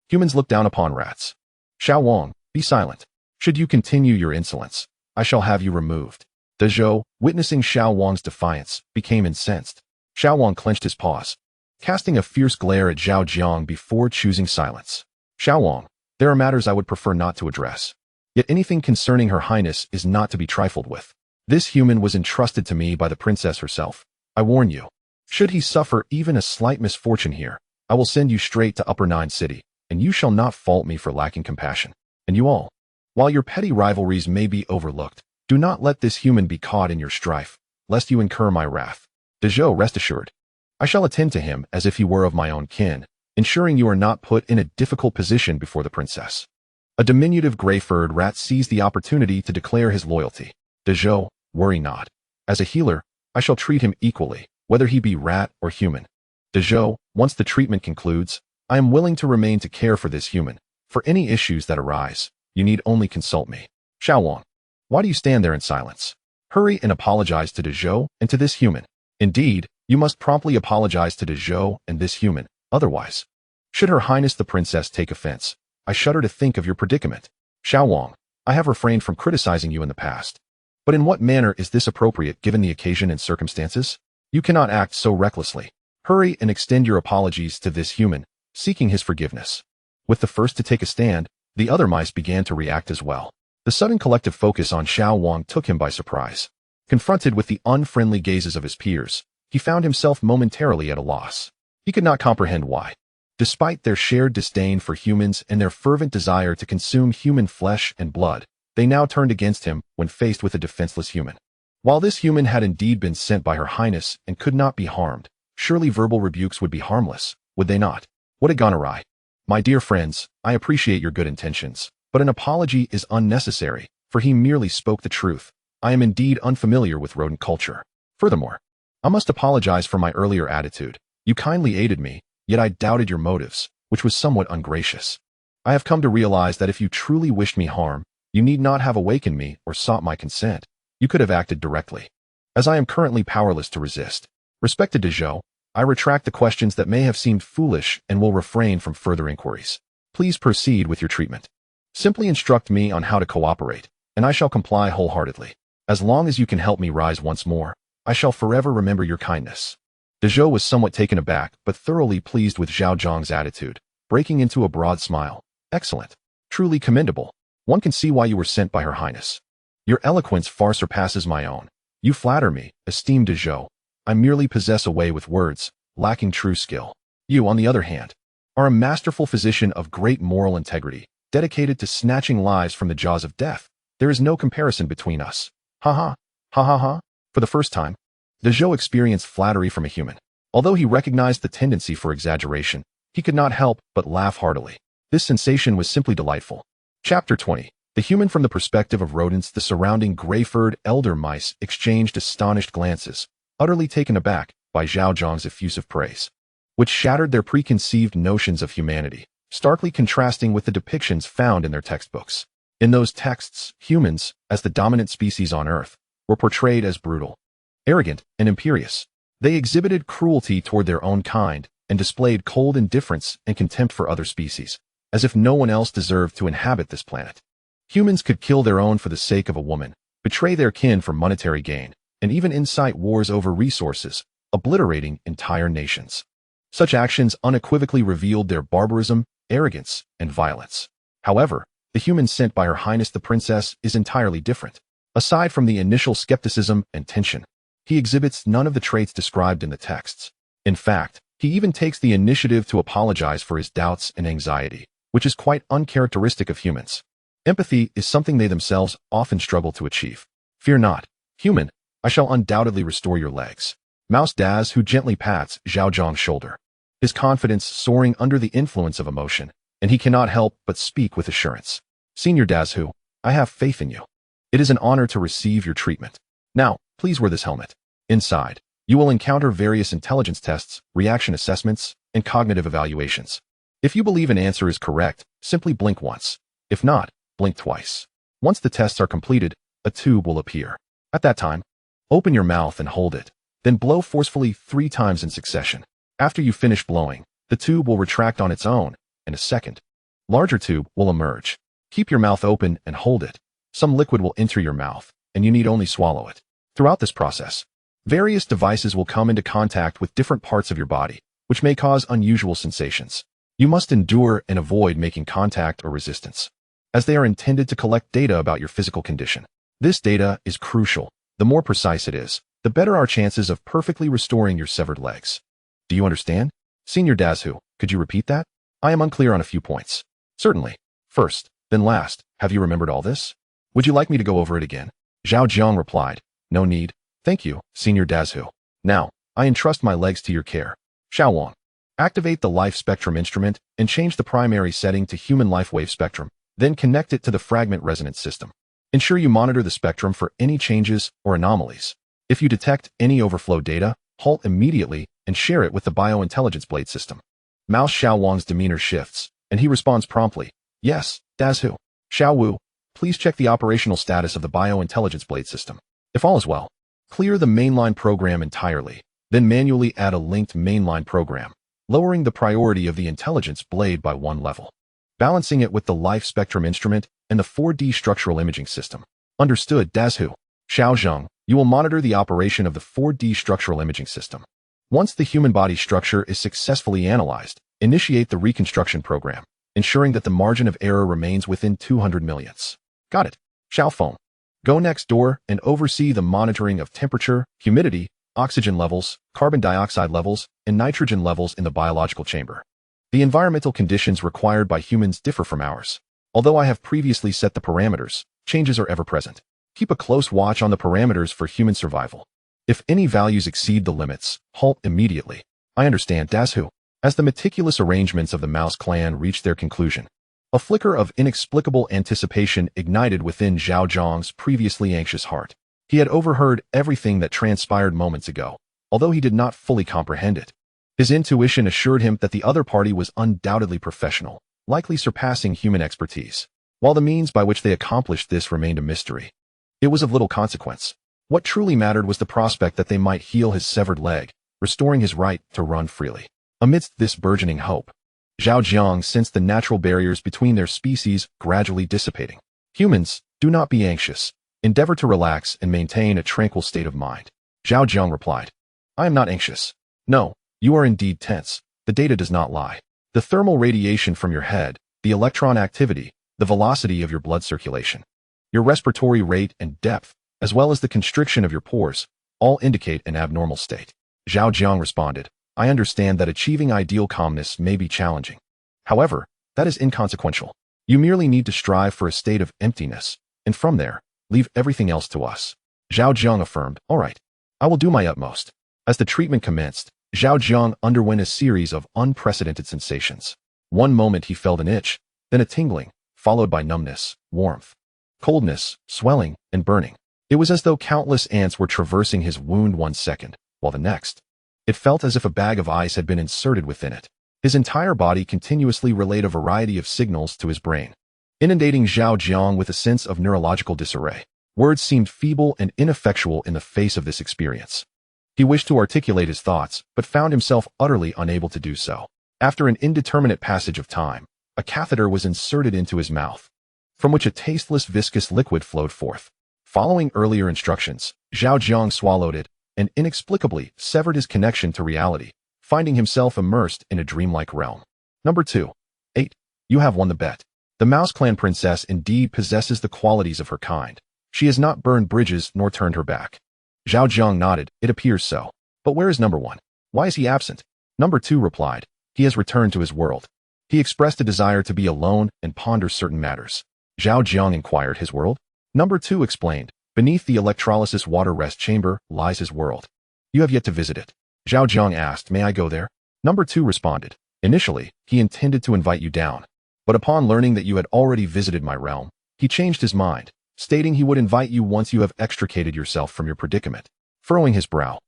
Humans look down upon rats. Xiao Wang, be silent. Should you continue your insolence, I shall have you removed. De Zhou, witnessing Xiao Wang's defiance, became incensed. Xiao Wang clenched his paws, casting a fierce glare at Zhao Jiang before choosing silence. Xiao Wang, there are matters I would prefer not to address. Yet anything concerning Her Highness is not to be trifled with. This human was entrusted to me by the princess herself. I warn you, should he suffer even a slight misfortune here, I will send you straight to Upper Nine City, and you shall not fault me for lacking compassion. And you all, while your petty rivalries may be overlooked, do not let this human be caught in your strife, lest you incur my wrath. De Zhou, rest assured, I shall attend to him as if he were of my own kin, ensuring you are not put in a difficult position before the princess. A diminutive gray-furred rat seized the opportunity to declare his loyalty. De Zhou, worry not. As a healer, I shall treat him equally, whether he be rat or human. De Zhou, once the treatment concludes, I am willing to remain to care for this human. For any issues that arise, you need only consult me. Xiao Wang, why do you stand there in silence? Hurry and apologize to De Zhou and to this human. Indeed, you must promptly apologize to De Zhou and this human, otherwise, should Her Highness the Princess take offense, I shudder to think of your predicament. Xiao Wang, I have refrained from criticizing you in the past. But in what manner is this appropriate given the occasion and circumstances? You cannot act so recklessly. Hurry and extend your apologies to this human, seeking his forgiveness. With the first to take a stand, the other mice began to react as well. The sudden collective focus on Xiao Wang took him by surprise. Confronted with the unfriendly gazes of his peers, he found himself momentarily at a loss. He could not comprehend why. Despite their shared disdain for humans and their fervent desire to consume human flesh and blood, they now turned against him when faced with a defenseless human. While this human had indeed been sent by Her Highness and could not be harmed, surely verbal rebukes would be harmless, would they not? What had gone awry? My dear friends, I appreciate your good intentions, but an apology is unnecessary, for he merely spoke the truth. I am indeed unfamiliar with rodent culture. Furthermore, I must apologize for my earlier attitude. You kindly aided me, yet I doubted your motives, which was somewhat ungracious. I have come to realize that if you truly wished me harm, you need not have awakened me or sought my consent. You could have acted directly. As I am currently powerless to resist. Respected De Zhou, I retract the questions that may have seemed foolish and will refrain from further inquiries. Please proceed with your treatment. Simply instruct me on how to cooperate, and I shall comply wholeheartedly. As long as you can help me rise once more, I shall forever remember your kindness. De Zhou was somewhat taken aback, but thoroughly pleased with Zhao Jiang's attitude, breaking into a broad smile. Excellent. Truly commendable. One can see why you were sent by Her Highness. Your eloquence far surpasses my own. You flatter me, esteemed De Zhou. I merely possess a way with words, lacking true skill. You, on the other hand, are a masterful physician of great moral integrity, dedicated to snatching lives from the jaws of death. There is no comparison between us. Ha ha, ha ha ha. For the first time, De Zhou experienced flattery from a human. Although he recognized the tendency for exaggeration, he could not help but laugh heartily. This sensation was simply delightful. Chapter 20. The human from the perspective of rodents. The surrounding gray-furred elder mice exchanged astonished glances, utterly taken aback by Zhao Jiang's effusive praise, which shattered their preconceived notions of humanity, starkly contrasting with the depictions found in their textbooks. In those texts, humans, as the dominant species on Earth, were portrayed as brutal, arrogant, and imperious. They exhibited cruelty toward their own kind and displayed cold indifference and contempt for other species, as if no one else deserved to inhabit this planet. Humans could kill their own for the sake of a woman, betray their kin for monetary gain, and even incite wars over resources, obliterating entire nations. Such actions unequivocally revealed their barbarism, arrogance, and violence. However, the human sent by Her Highness the Princess is entirely different. Aside from the initial skepticism and tension, he exhibits none of the traits described in the texts. In fact, he even takes the initiative to apologize for his doubts and anxiety, which is quite uncharacteristic of humans. Empathy is something they themselves often struggle to achieve. Fear not, human, I shall undoubtedly restore your legs. Mouse Daz, who gently pats Zhao Jiang's shoulder, his confidence soaring under the influence of emotion, and he cannot help but speak with assurance. Senior Dazhu, I have faith in you. It is an honor to receive your treatment. Now, please wear this helmet. Inside, you will encounter various intelligence tests, reaction assessments, and cognitive evaluations. If you believe an answer is correct, simply blink once. If not, blink twice. Once the tests are completed, a tube will appear. At that time, open your mouth and hold it. Then blow forcefully 3 times in succession. After you finish blowing, the tube will retract on its own. In a second, larger tube will emerge. Keep your mouth open and hold it. Some liquid will enter your mouth, and you need only swallow it. Throughout this process, various devices will come into contact with different parts of your body, which may cause unusual sensations. You must endure and avoid making contact or resistance, as they are intended to collect data about your physical condition. This data is crucial. The more precise it is, the better our chances of perfectly restoring your severed legs. Do you understand? Senior Dazhu, could you repeat that? I am unclear on a few points. Certainly. First, then last, have you remembered all this? Would you like me to go over it again? Zhao Jiang replied, no need. Thank you, Senior Dazhu. Now, I entrust my legs to your care. Xiao Wang. Activate the life spectrum instrument and change the primary setting to human life wave spectrum, then connect it to the fragment resonance system. Ensure you monitor the spectrum for any changes or anomalies. If you detect any overflow data, halt immediately and share it with the biointelligence blade system. Mouse Xiao Wang's demeanor shifts, and he responds promptly, yes, Dazhu. Xiao Wu, please check the operational status of the biointelligence blade system. If all is well, clear the mainline program entirely, then manually add a linked mainline program, lowering the priority of the intelligence blade by 1 level, balancing it with the life spectrum instrument and the 4D structural imaging system. Understood, Dazhu. Xiao Zhang, you will monitor the operation of the 4D structural imaging system. Once the human body structure is successfully analyzed, initiate the reconstruction program, ensuring that the margin of error remains within 200 millionths. Got it. Xiao Feng. Go next door and oversee the monitoring of temperature, humidity, oxygen levels, carbon dioxide levels, and nitrogen levels in the biological chamber. The environmental conditions required by humans differ from ours. Although I have previously set the parameters, changes are ever present. Keep a close watch on the parameters for human survival. If any values exceed the limits, halt immediately. I understand, Dazhu. As the meticulous arrangements of the Mouse clan reached their conclusion, a flicker of inexplicable anticipation ignited within Zhao Jiang's previously anxious heart. He had overheard everything that transpired moments ago, although he did not fully comprehend it. His intuition assured him that the other party was undoubtedly professional, likely surpassing human expertise, while the means by which they accomplished this remained a mystery. It was of little consequence. What truly mattered was the prospect that they might heal his severed leg, restoring his right to run freely. Amidst this burgeoning hope, Zhao Jiang sensed the natural barriers between their species gradually dissipating. Humans, do not be anxious. Endeavor to relax and maintain a tranquil state of mind. Zhao Jiang replied, I am not anxious. No, you are indeed tense. The data does not lie. The thermal radiation from your head, the electron activity, the velocity of your blood circulation, your respiratory rate and depth, as well as the constriction of your pores, all indicate an abnormal state. Zhao Jiang responded, I understand that achieving ideal calmness may be challenging. However, that is inconsequential. You merely need to strive for a state of emptiness, and from there, leave everything else to us. Zhao Jiang affirmed, all right, I will do my utmost. As the treatment commenced, Zhao Jiang underwent a series of unprecedented sensations. One moment he felt an itch, then a tingling, followed by numbness, warmth, coldness, swelling, and burning. It was as though countless ants were traversing his wound 1 second, while the next, it felt as if a bag of ice had been inserted within it. His entire body continuously relayed a variety of signals to his brain, inundating Zhao Jiang with a sense of neurological disarray. Words seemed feeble and ineffectual in the face of this experience. He wished to articulate his thoughts, but found himself utterly unable to do so. After an indeterminate passage of time, a catheter was inserted into his mouth, from which a tasteless viscous liquid flowed forth. Following earlier instructions, Zhao Jiang swallowed it and inexplicably severed his connection to reality, finding himself immersed in a dreamlike realm. Number 2. 8. You have won the bet. The Mouse Clan princess indeed possesses the qualities of her kind. She has not burned bridges nor turned her back. Zhao Jiang nodded, it appears so. But where is number 1? Why is he absent? Number 2 replied, he has returned to his world. He expressed a desire to be alone and ponder certain matters. Zhao Jiang inquired, his world? Number 2 explained, beneath the electrolysis water rest chamber lies his world. You have yet to visit it. Zhao Jiang asked, may I go there? Number 2 responded, initially, he intended to invite you down. But upon learning that you had already visited my realm, he changed his mind, stating he would invite you once you have extricated yourself from your predicament. Furrowing his brow,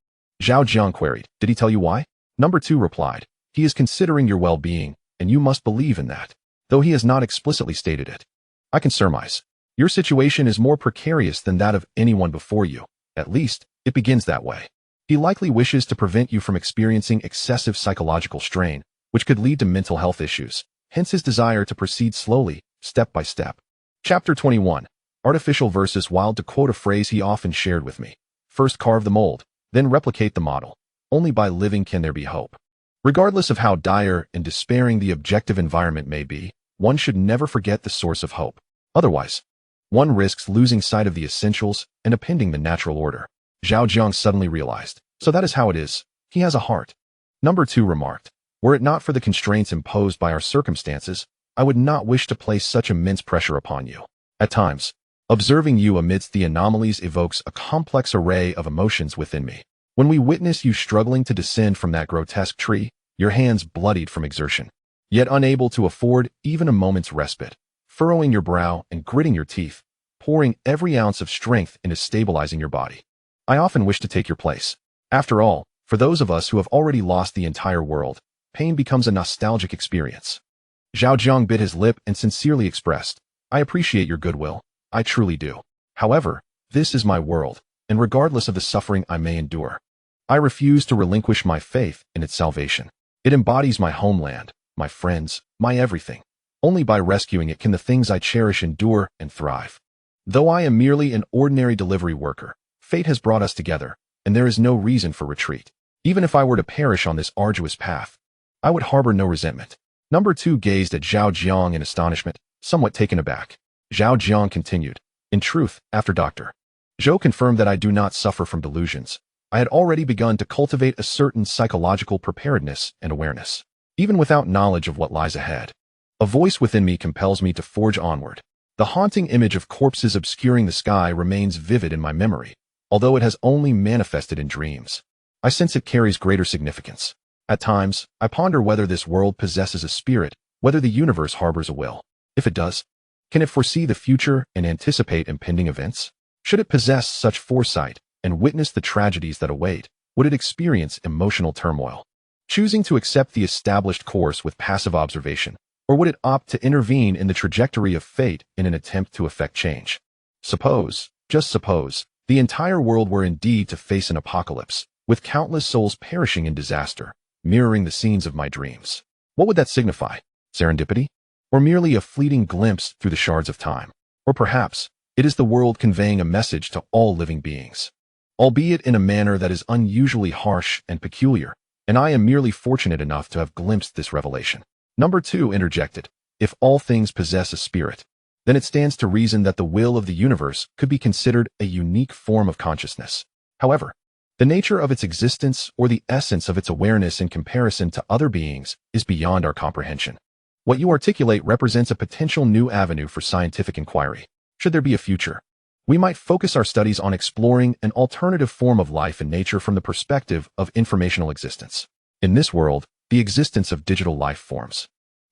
Zhao Jiang queried, did he tell you why? Number 2 replied, he is considering your well-being and you must believe in that, though he has not explicitly stated it. I can surmise. Your situation is more precarious than that of anyone before you. At least, it begins that way. He likely wishes to prevent you from experiencing excessive psychological strain, which could lead to mental health issues, hence his desire to proceed slowly, step by step. Chapter 21. Artificial versus wild. To quote a phrase he often shared with me, first carve the mold, then replicate the model. Only by living can there be hope. Regardless of how dire and despairing the objective environment may be, one should never forget the source of hope. Otherwise, one risks losing sight of the essentials and upending the natural order. Zhao Jiang suddenly realized. So that is how it is. He has a heart. Number 2 remarked, were it not for the constraints imposed by our circumstances, I would not wish to place such immense pressure upon you. At times, observing you amidst the anomalies evokes a complex array of emotions within me. When we witness you struggling to descend from that grotesque tree, your hands bloodied from exertion, yet unable to afford even a moment's respite, furrowing your brow and gritting your teeth, pouring every ounce of strength into stabilizing your body. I often wish to take your place. After all, for those of us who have already lost the entire world, pain becomes a nostalgic experience. Zhao Jiang bit his lip and sincerely expressed, I appreciate your goodwill. I truly do. However, this is my world, and regardless of the suffering I may endure, I refuse to relinquish my faith in its salvation. It embodies my homeland, my friends, my everything. Only by rescuing it can the things I cherish endure and thrive. Though I am merely an ordinary delivery worker, fate has brought us together, and there is no reason for retreat. Even if I were to perish on this arduous path, I would harbor no resentment. Number 2 gazed at Zhao Jiang in astonishment, somewhat taken aback. Zhao Jiang continued, in truth, after Dr. Zhou confirmed that I do not suffer from delusions, I had already begun to cultivate a certain psychological preparedness and awareness, even without knowledge of what lies ahead. A voice within me compels me to forge onward. The haunting image of corpses obscuring the sky remains vivid in my memory, although it has only manifested in dreams. I sense it carries greater significance. At times, I ponder whether this world possesses a spirit, whether the universe harbors a will. If it does, can it foresee the future and anticipate impending events? Should it possess such foresight and witness the tragedies that await, would it experience emotional turmoil, choosing to accept the established course with passive observation, or would it opt to intervene in the trajectory of fate in an attempt to effect change? Suppose, just suppose, the entire world were indeed to face an apocalypse, with countless souls perishing in disaster, mirroring the scenes of my dreams. What would that signify? Serendipity? Or merely a fleeting glimpse through the shards of time? Or perhaps, it is the world conveying a message to all living beings, albeit in a manner that is unusually harsh and peculiar, and I am merely fortunate enough to have glimpsed this revelation. Number 2 interjected, if all things possess a spirit, then it stands to reason that the will of the universe could be considered a unique form of consciousness. However, the nature of its existence or the essence of its awareness in comparison to other beings is beyond our comprehension. What you articulate represents a potential new avenue for scientific inquiry. Should there be a future, we might focus our studies on exploring an alternative form of life and nature from the perspective of informational existence. In this world, the existence of digital life forms,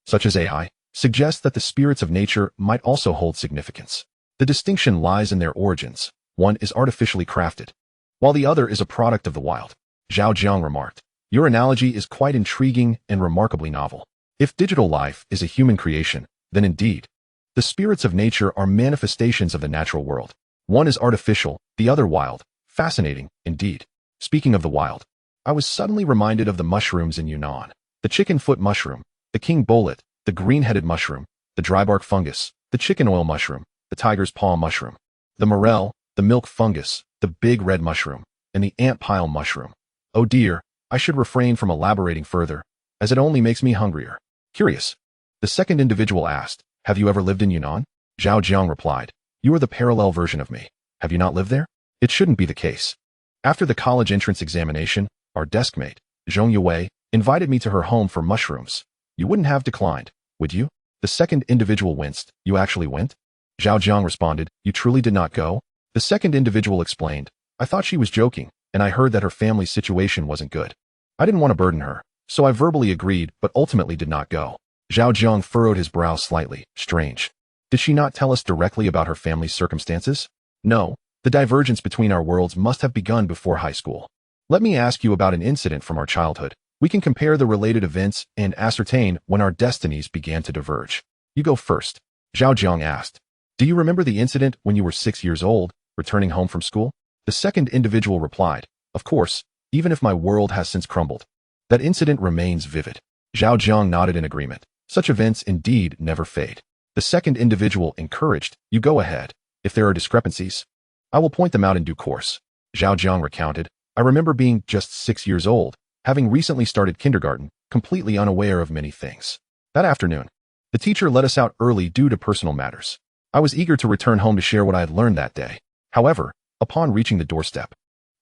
such as AI, suggests that the spirits of nature might also hold significance. The distinction lies in their origins. One is artificially crafted, while the other is a product of the wild. Zhao Jiang remarked, your analogy is quite intriguing and remarkably novel. If digital life is a human creation, then indeed, the spirits of nature are manifestations of the natural world. One is artificial, the other wild. Fascinating, indeed. Speaking of the wild, I was suddenly reminded of the mushrooms in Yunnan. The chicken foot mushroom, the king bolet, the green-headed mushroom, the drybark fungus, the chicken oil mushroom, the tiger's paw mushroom, the morel, the milk fungus, the big red mushroom, and the ant pile mushroom. Oh dear, I should refrain from elaborating further, as it only makes me hungrier. Curious. The second individual asked, have you ever lived in Yunnan? Zhao Jiang replied, you are the parallel version of me. Have you not lived there? It shouldn't be the case. After the college entrance examination, our deskmate, Zhong Yue, invited me to her home for mushrooms. You wouldn't have declined, would you? The second individual winced. You actually went? Zhao Jiang responded, you truly did not go? The second individual explained, I thought she was joking, and I heard that her family's situation wasn't good. I didn't want to burden her, so I verbally agreed but ultimately did not go. Zhao Jiang furrowed his brow slightly. Strange. Did she not tell us directly about her family's circumstances? No, the divergence between our worlds must have begun before high school. Let me ask you about an incident from our childhood. We can compare the related events and ascertain when our destinies began to diverge. You go first. Zhao Jiang asked. Do you remember the incident when you were 6 years old, returning home from school? The second individual replied, of course, even if my world has since crumbled. That incident remains vivid. Zhao Jiang nodded in agreement. Such events indeed never fade. The second individual encouraged, you go ahead. If there are discrepancies, I will point them out in due course. Zhao Jiang recounted, I remember being just 6 years old, having recently started kindergarten, completely unaware of many things. That afternoon, the teacher let us out early due to personal matters. I was eager to return home to share what I had learned that day. However, upon reaching the doorstep,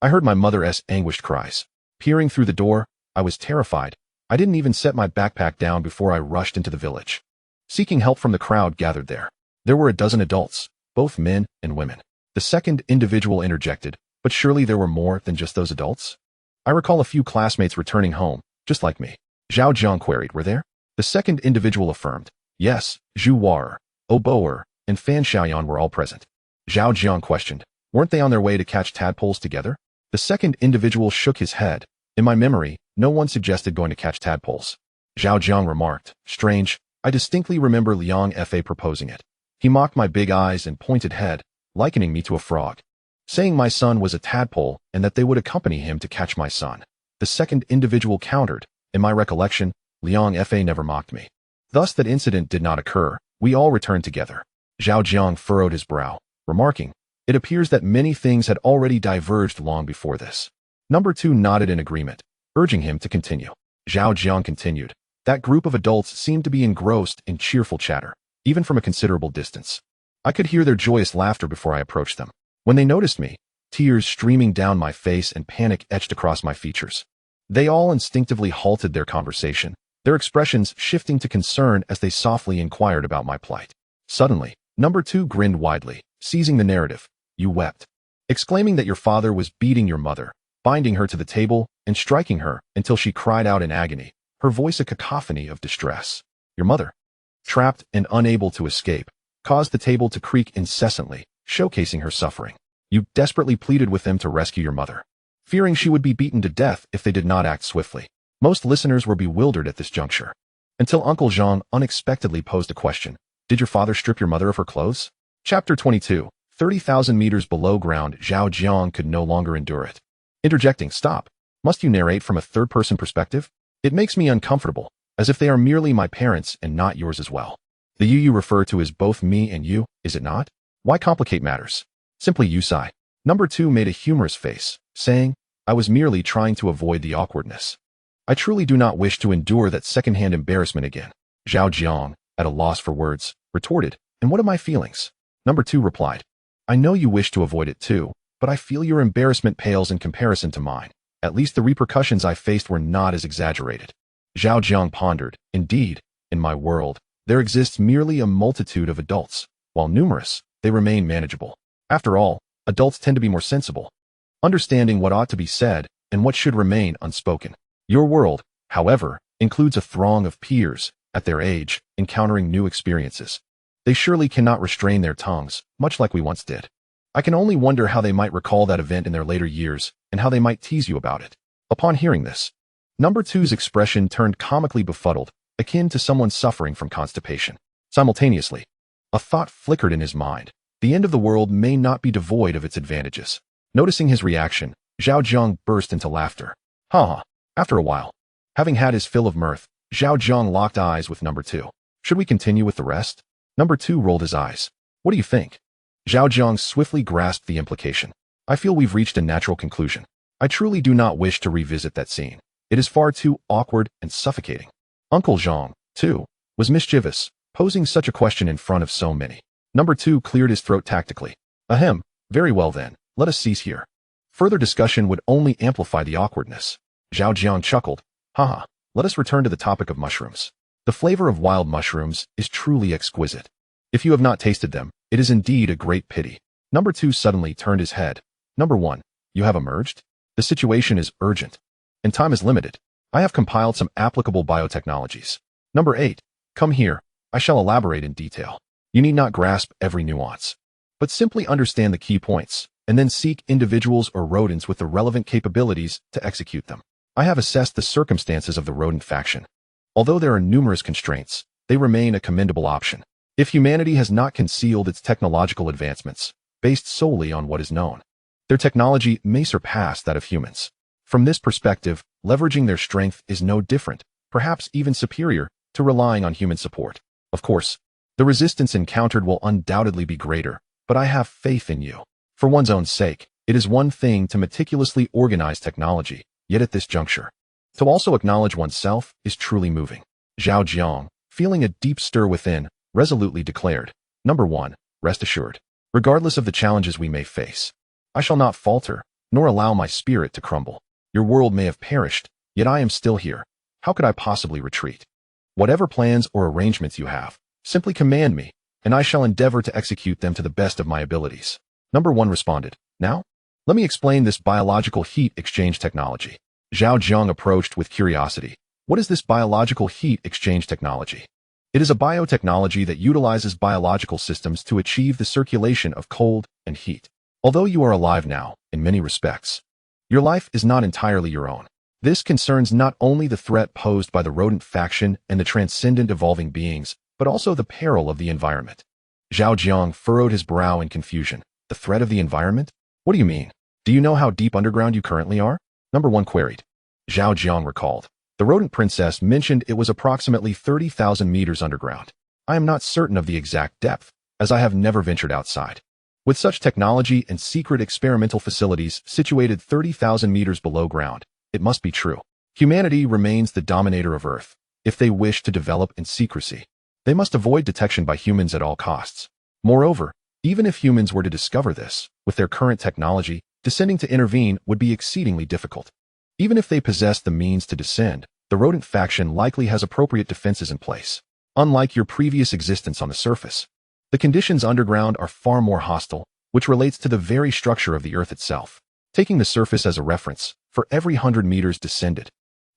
I heard my mother's anguished cries. Peering through the door, I was terrified. I didn't even set my backpack down before I rushed into the village, seeking help from the crowd gathered there. There were a dozen adults, both men and women. The second individual interjected, but surely there were more than just those adults? I recall a few classmates returning home, just like me. Zhao Jiang queried, were there? The second individual affirmed, yes, Zhu War, Oboer, and Fan Xiaoyan were all present. Zhao Jiang questioned, weren't they on their way to catch tadpoles together? The second individual shook his head. In my memory, no one suggested going to catch tadpoles. Zhao Jiang remarked, strange, I distinctly remember Liang Fa proposing it. He mocked my big eyes and pointed head, likening me to a frog, saying my son was a tadpole and that they would accompany him to catch my son. The second individual countered, in my recollection, Liang Fa never mocked me. Thus that incident did not occur. We all returned together. Zhao Jiang furrowed his brow, remarking, it appears that many things had already diverged long before this. Number 2 nodded in agreement, urging him to continue. Zhao Jiang continued, that group of adults seemed to be engrossed in cheerful chatter, even from a considerable distance. I could hear their joyous laughter before I approached them. When they noticed me, tears streaming down my face and panic etched across my features. They all instinctively halted their conversation, their expressions shifting to concern as they softly inquired about my plight. Suddenly, Number 2 grinned widely, seizing the narrative. You wept, exclaiming that your father was beating your mother, binding her to the table, and striking her until she cried out in agony, her voice a cacophony of distress. Your mother, trapped and unable to escape, caused the table to creak incessantly, showcasing her suffering. You desperately pleaded with them to rescue your mother, fearing she would be beaten to death if they did not act swiftly. Most listeners were bewildered at this juncture, until Uncle Zhang unexpectedly posed a question. Did your father strip your mother of her clothes? Chapter 22. 30,000 meters below ground, Zhao Jiang could no longer endure it. Interjecting, stop. Must you narrate from a third-person perspective? It makes me uncomfortable, as if they are merely my parents and not yours as well. The you refer to is both me and you, is it not? Why complicate matters? Simply you sigh. Number 2 made a humorous face, saying, I was merely trying to avoid the awkwardness. I truly do not wish to endure that second-hand embarrassment again. Zhao Jiang, at a loss for words, retorted, and what are my feelings? Number 2 replied, I know you wish to avoid it too, but I feel your embarrassment pales in comparison to mine. At least the repercussions I faced were not as exaggerated. Zhao Jiang pondered, indeed, in my world, there exists merely a multitude of adults. While numerous, they remain manageable. After all, adults tend to be more sensible, understanding what ought to be said and what should remain unspoken. Your world, however, includes a throng of peers, at their age, encountering new experiences. They surely cannot restrain their tongues, much like we once did. I can only wonder how they might recall that event in their later years, and how they might tease you about it. Upon hearing this, Number 2's expression turned comically befuddled, akin to someone suffering from constipation. Simultaneously, a thought flickered in his mind. The end of the world may not be devoid of its advantages. Noticing his reaction, Zhao Jiang burst into laughter. Ha ha. After a while, having had his fill of mirth, Zhao Jiang locked eyes with Number 2. Should we continue with the rest? Number 2 rolled his eyes. What do you think? Zhao Jiang swiftly grasped the implication. I feel we've reached a natural conclusion. I truly do not wish to revisit that scene. It is far too awkward and suffocating. Uncle Zhang, too, was mischievous, posing such a question in front of so many. Number 2 cleared his throat tactically. Ahem, very well then, let us cease here. Further discussion would only amplify the awkwardness. Zhao Jiang chuckled. Haha, let us return to the topic of mushrooms. The flavor of wild mushrooms is truly exquisite. If you have not tasted them, it is indeed a great pity. Number 2 suddenly turned his head. Number 1, you have emerged? The situation is urgent, and time is limited. I have compiled some applicable biotechnologies. Number 8, come here, I shall elaborate in detail. You need not grasp every nuance, but simply understand the key points, and then seek individuals or rodents with the relevant capabilities to execute them. I have assessed the circumstances of the rodent faction. Although there are numerous constraints, they remain a commendable option. If humanity has not concealed its technological advancements, based solely on what is known, their technology may surpass that of humans. From this perspective, leveraging their strength is no different, perhaps even superior, to relying on human support. Of course, the resistance encountered will undoubtedly be greater, but I have faith in you. For one's own sake, it is one thing to meticulously organize technology, yet at this juncture, to also acknowledge oneself is truly moving. Zhao Jiang, feeling a deep stir within, resolutely declared, Number 1, rest assured. Regardless of the challenges we may face, I shall not falter, nor allow my spirit to crumble. Your world may have perished, yet I am still here. How could I possibly retreat? Whatever plans or arrangements you have, simply command me, and I shall endeavor to execute them to the best of my abilities. Number 1 responded, Now? Let me explain this biological heat exchange technology. Zhao Jiang approached with curiosity. What is this biological heat exchange technology? It is a biotechnology that utilizes biological systems to achieve the circulation of cold and heat. Although you are alive now, in many respects, your life is not entirely your own. This concerns not only the threat posed by the rodent faction and the transcendent evolving beings, but also the peril of the environment. Zhao Jiang furrowed his brow in confusion. The threat of the environment? What do you mean? Do you know how deep underground you currently are? Number 1 queried. Zhao Jiang recalled. The rodent princess mentioned it was approximately 30,000 meters underground. I am not certain of the exact depth, as I have never ventured outside. With such technology and secret experimental facilities situated 30,000 meters below ground, it must be true. Humanity remains the dominator of Earth. If they wish to develop in secrecy, they must avoid detection by humans at all costs. Moreover, even if humans were to discover this, with their current technology, descending to intervene would be exceedingly difficult. Even if they possess the means to descend, the rodent faction likely has appropriate defenses in place. Unlike your previous existence on the surface, the conditions underground are far more hostile, which relates to the very structure of the Earth itself. Taking the surface as a reference, for every 100 meters descended,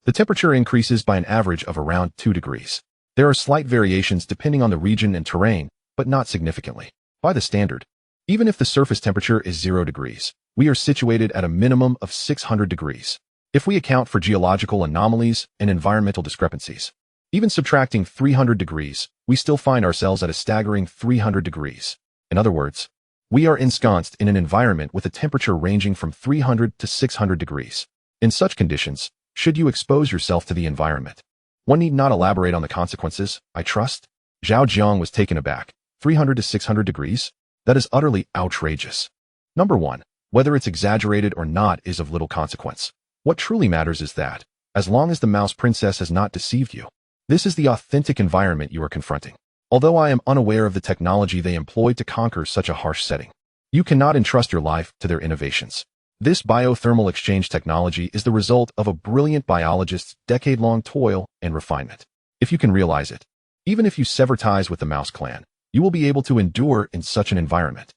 the temperature increases by an average of around 2 degrees. There are slight variations depending on the region and terrain, but not significantly. By the standard, even if the surface temperature is 0 degrees, we are situated at a minimum of 600 degrees. If we account for geological anomalies and environmental discrepancies, even subtracting 300 degrees, we still find ourselves at a staggering 300 degrees. In other words, we are ensconced in an environment with a temperature ranging from 300 to 600 degrees. In such conditions, should you expose yourself to the environment, one need not elaborate on the consequences, I trust? Zhao Jiang was taken aback. 300 to 600 degrees? That is utterly outrageous. Number 1, whether it's exaggerated or not is of little consequence. What truly matters is that, as long as the mouse princess has not deceived you, this is the authentic environment you are confronting. Although I am unaware of the technology they employed to conquer such a harsh setting, you cannot entrust your life to their innovations. This biothermal exchange technology is the result of a brilliant biologist's decade-long toil and refinement. If you can realize it, even if you sever ties with the mouse clan, you will be able to endure in such an environment.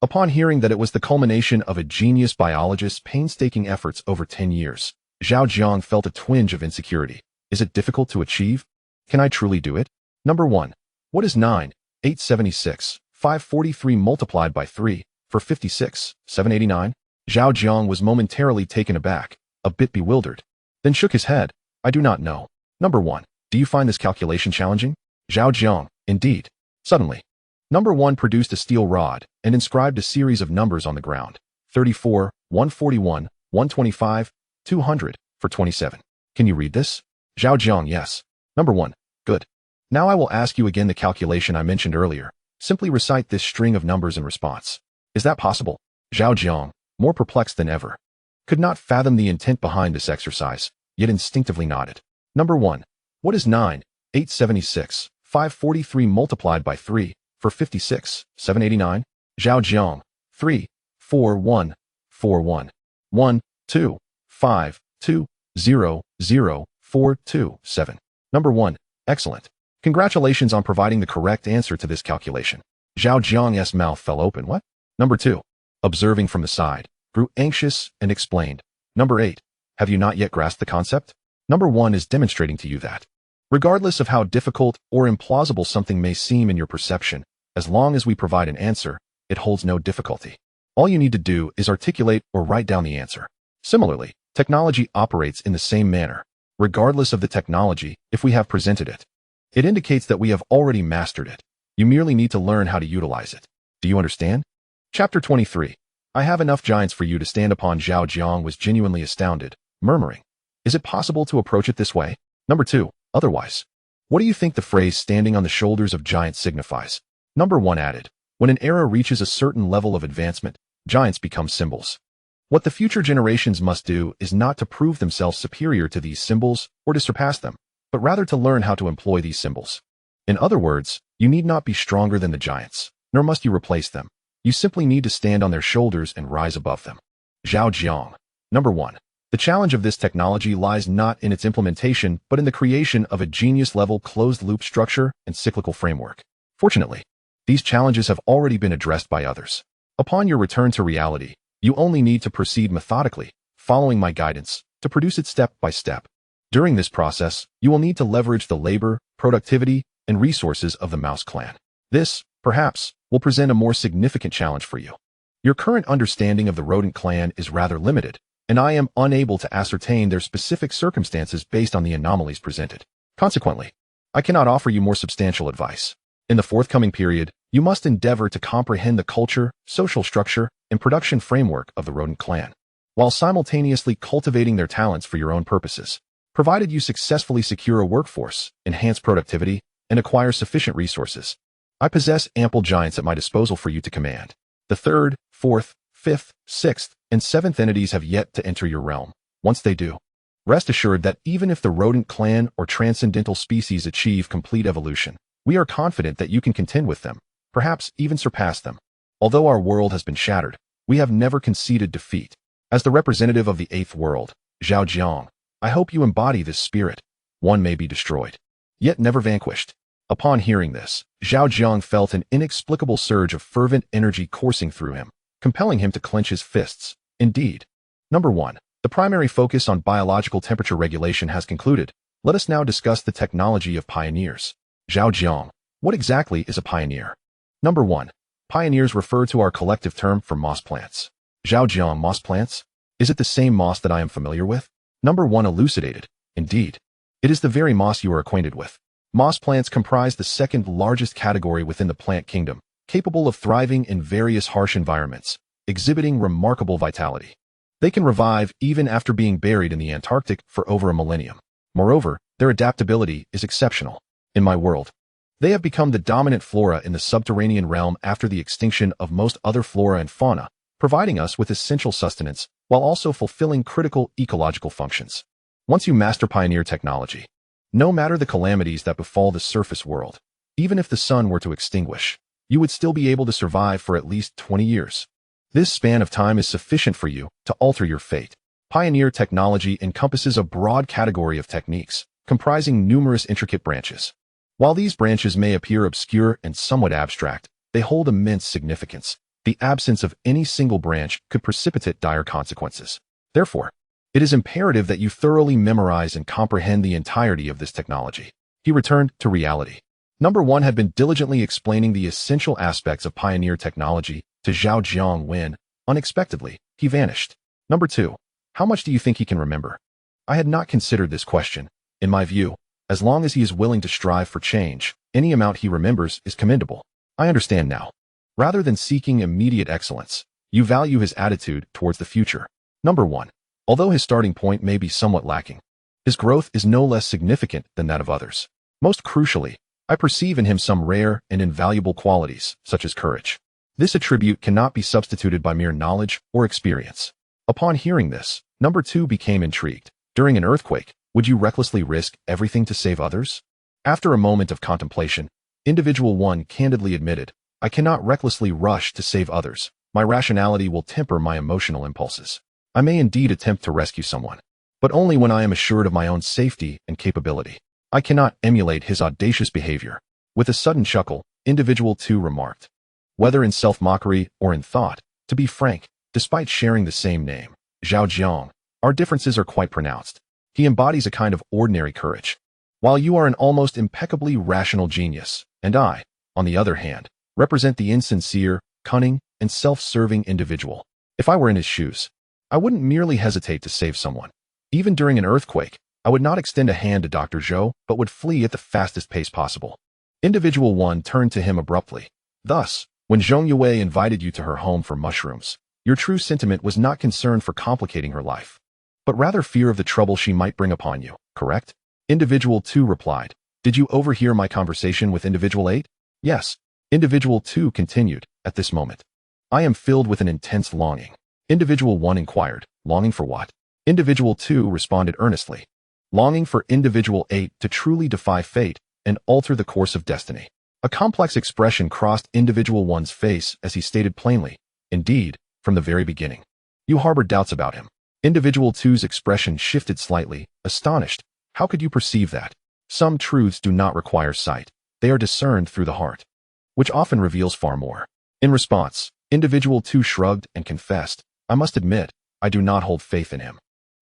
Upon hearing that it was the culmination of a genius biologist's painstaking efforts over 10 years, Zhao Jiang felt a twinge of insecurity. Is it difficult to achieve? Can I truly do it? Number 1. What is 9, 876, 543 multiplied by 3, for 56, 789? Zhao Jiang was momentarily taken aback, a bit bewildered, then shook his head. I do not know. Number 1. Do you find this calculation challenging? Zhao Jiang, indeed. Suddenly, Number 1 produced a steel rod and inscribed a series of numbers on the ground. 34, 141, 125, 200, for 27. Can you read this? Zhao Jiang, yes. Number 1. Good. Now I will ask you again the calculation I mentioned earlier. Simply recite this string of numbers in response. Is that possible? Zhao Jiang, more perplexed than ever, could not fathom the intent behind this exercise, yet instinctively nodded. Number 1. What is 9, 876, 543 multiplied by 3, for 56, 789? Zhao Jiang, 3, 4, 1, 4, 1, 1, 2, 5, 2, 0, 0, 4, 2, 7. Number 1. Excellent. Congratulations on providing the correct answer to this calculation. Zhao Jiang's mouth fell open. What? Number 2. Observing from the side, grew anxious and explained. Number 8. Have you not yet grasped the concept? Number 1 is demonstrating to you that, regardless of how difficult or implausible something may seem in your perception, as long as we provide an answer, it holds no difficulty. All you need to do is articulate or write down the answer. Similarly, Technology operates in the same manner, regardless of the technology, if we have presented it. It indicates that we have already mastered it. You merely need to learn how to utilize it. Do you understand? Chapter 23. I have enough giants for you to stand upon. Zhao Jiang was genuinely astounded, murmuring, "Is it possible to approach it this way?" Number 2. Otherwise. What do you think the phrase standing on the shoulders of giants signifies? Number 1 added, when an era reaches a certain level of advancement, giants become symbols. What the future generations must do is not to prove themselves superior to these symbols or to surpass them, but rather to learn how to employ these symbols. In other words, you need not be stronger than the giants, nor must you replace them. You simply need to stand on their shoulders and rise above them. Zhao Jiang. Number 1. The challenge of this technology lies not in its implementation, but in the creation of a genius-level closed-loop structure and cyclical framework. Fortunately, these challenges have already been addressed by others. Upon your return to reality, you only need to proceed methodically, following my guidance, to produce it step by step. During this process, you will need to leverage the labor, productivity, and resources of the Mouse clan. This, perhaps, will present a more significant challenge for you. Your current understanding of the rodent clan is rather limited, and I am unable to ascertain their specific circumstances based on the anomalies presented. Consequently, I cannot offer you more substantial advice. In the forthcoming period, you must endeavor to comprehend the culture, social structure, and production framework of the rodent clan, while simultaneously cultivating their talents for your own purposes. Provided you successfully secure a workforce, enhance productivity, and acquire sufficient resources, I possess ample giants at my disposal for you to command. The 3rd, 4th, 5th, 6th, and 7th entities have yet to enter your realm. Once they do, rest assured that even if the rodent clan or transcendental species achieve complete evolution, we are confident that you can contend with them, perhaps even surpass them. Although our world has been shattered, we have never conceded defeat. As the representative of the 8th world, Zhao Jiang, I hope you embody this spirit. One may be destroyed, yet never vanquished. Upon hearing this, Zhao Jiang felt an inexplicable surge of fervent energy coursing through him, compelling him to clench his fists. Indeed. Number 1. The primary focus on biological temperature regulation has concluded. Let us now discuss the technology of pioneers. Zhao Jiang. What exactly is a pioneer? Number 1. Pioneers refer to our collective term for moss plants. Zhao Jiang. Moss plants? Is it the same moss that I am familiar with? Number 1 elucidated. Indeed. It is the very moss you are acquainted with. Moss plants comprise the second largest category within the plant kingdom, capable of thriving in various harsh environments, exhibiting remarkable vitality. They can revive even after being buried in the Antarctic for over a millennium. Moreover, their adaptability is exceptional. In my world, they have become the dominant flora in the subterranean realm after the extinction of most other flora and fauna, providing us with essential sustenance while also fulfilling critical ecological functions. Once you master pioneer technology, no matter the calamities that befall the surface world, even if the sun were to extinguish, you would still be able to survive for at least 20 years. This span of time is sufficient for you to alter your fate. Pioneer technology encompasses a broad category of techniques, comprising numerous intricate branches. While these branches may appear obscure and somewhat abstract, they hold immense significance. The absence of any single branch could precipitate dire consequences. Therefore, it is imperative that you thoroughly memorize and comprehend the entirety of this technology. He returned to reality. Number 1 had been diligently explaining the essential aspects of pioneer technology to Zhao Jiang when, unexpectedly, he vanished. Number 2. How much do you think he can remember? I had not considered this question. In my view, as long as he is willing to strive for change, any amount he remembers is commendable. I understand now. Rather than seeking immediate excellence, you value his attitude towards the future. Number 1. Although his starting point may be somewhat lacking, his growth is no less significant than that of others. Most crucially, I perceive in him some rare and invaluable qualities, such as courage. This attribute cannot be substituted by mere knowledge or experience. Upon hearing this, Number 2 became intrigued. During an earthquake, would you recklessly risk everything to save others? After a moment of contemplation, Individual 1 candidly admitted, I cannot recklessly rush to save others. My rationality will temper my emotional impulses. I may indeed attempt to rescue someone, but only when I am assured of my own safety and capability. I cannot emulate his audacious behavior. With a sudden chuckle, Individual 2 remarked, whether in self-mockery or in thought, to be frank, despite sharing the same name, Zhao Jiang, our differences are quite pronounced. He embodies a kind of ordinary courage, while you are an almost impeccably rational genius, and I, on the other hand, represent the insincere, cunning, and self-serving individual. If I were in his shoes, I wouldn't merely hesitate to save someone. Even during an earthquake, I would not extend a hand to Dr. Zhou, but would flee at the fastest pace possible. Individual 1 turned to him abruptly. Thus, when Zhong Yue invited you to her home for mushrooms, your true sentiment was not concern for complicating her life, but rather fear of the trouble she might bring upon you, correct? Individual 2 replied, "Did you overhear my conversation with Individual 8? Yes." Individual 2 continued, "At this moment, I am filled with an intense longing." Individual 1 inquired, "Longing for what?" Individual 2 responded earnestly, "Longing for Individual 8 to truly defy fate and alter the course of destiny." A complex expression crossed Individual 1's face as he stated plainly, "Indeed, from the very beginning, you harbored doubts about him." Individual 2's expression shifted slightly, astonished. "How could you perceive that?" Some truths do not require sight. They are discerned through the heart, which often reveals far more. In response, Individual 2 shrugged and confessed, "I must admit, I do not hold faith in him.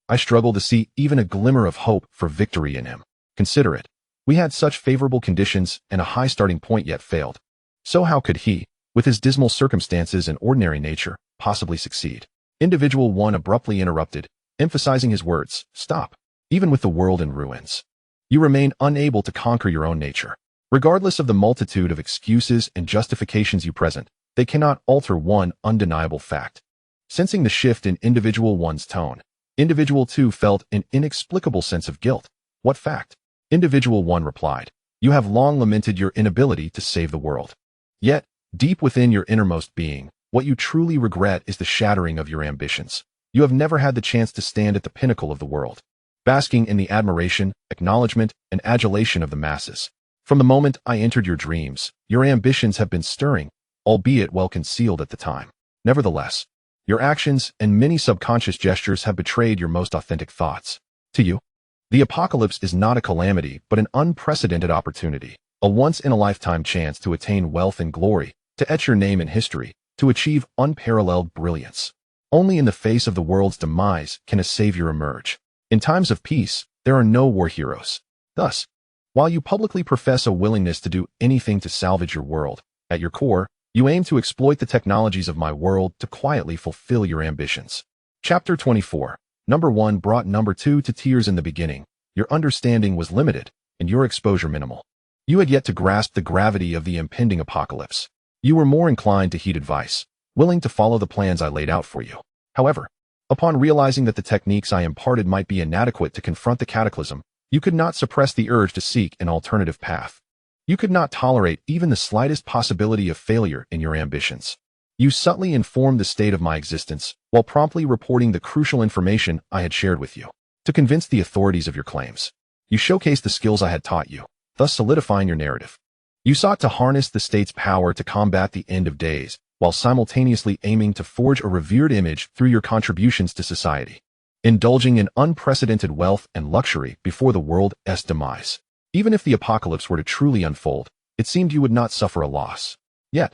I struggle to see even a glimmer of hope for victory in him. Consider it. We had such favorable conditions and a high starting point yet failed. So how could he, with his dismal circumstances and ordinary nature, possibly succeed?" Individual 1 abruptly interrupted, emphasizing his words, "Stop. Even with the world in ruins, you remain unable to conquer your own nature. Regardless of the multitude of excuses and justifications you present, they cannot alter one undeniable fact." Sensing the shift in Individual 1's tone, Individual 2 felt an inexplicable sense of guilt. "What fact?" Individual 1 replied, "You have long lamented your inability to save the world. Yet, deep within your innermost being, what you truly regret is the shattering of your ambitions. You have never had the chance to stand at the pinnacle of the world, basking in the admiration, acknowledgement, and adulation of the masses. From the moment I entered your dreams, your ambitions have been stirring, albeit well concealed at the time. Nevertheless, your actions and many subconscious gestures have betrayed your most authentic thoughts. To you, the apocalypse is not a calamity but an unprecedented opportunity, a once-in-a-lifetime chance to attain wealth and glory, to etch your name in history, to achieve unparalleled brilliance. Only in the face of the world's demise can a savior emerge. In times of peace, there are no war heroes. Thus, while you publicly profess a willingness to do anything to salvage your world, at your core, you aim to exploit the technologies of my world to quietly fulfill your ambitions." Chapter 24. Number 1 brought Number 2 to tears in the beginning. Your understanding was limited, and your exposure minimal. You had yet to grasp the gravity of the impending apocalypse. You were more inclined to heed advice, willing to follow the plans I laid out for you. However, upon realizing that the techniques I imparted might be inadequate to confront the cataclysm, you could not suppress the urge to seek an alternative path. You could not tolerate even the slightest possibility of failure in your ambitions. You subtly informed the state of my existence, while promptly reporting the crucial information I had shared with you. To convince the authorities of your claims, you showcased the skills I had taught you, thus solidifying your narrative. You sought to harness the state's power to combat the end of days, while simultaneously aiming to forge a revered image through your contributions to society, indulging in unprecedented wealth and luxury before the world's demise. Even if the apocalypse were to truly unfold, it seemed you would not suffer a loss. Yet,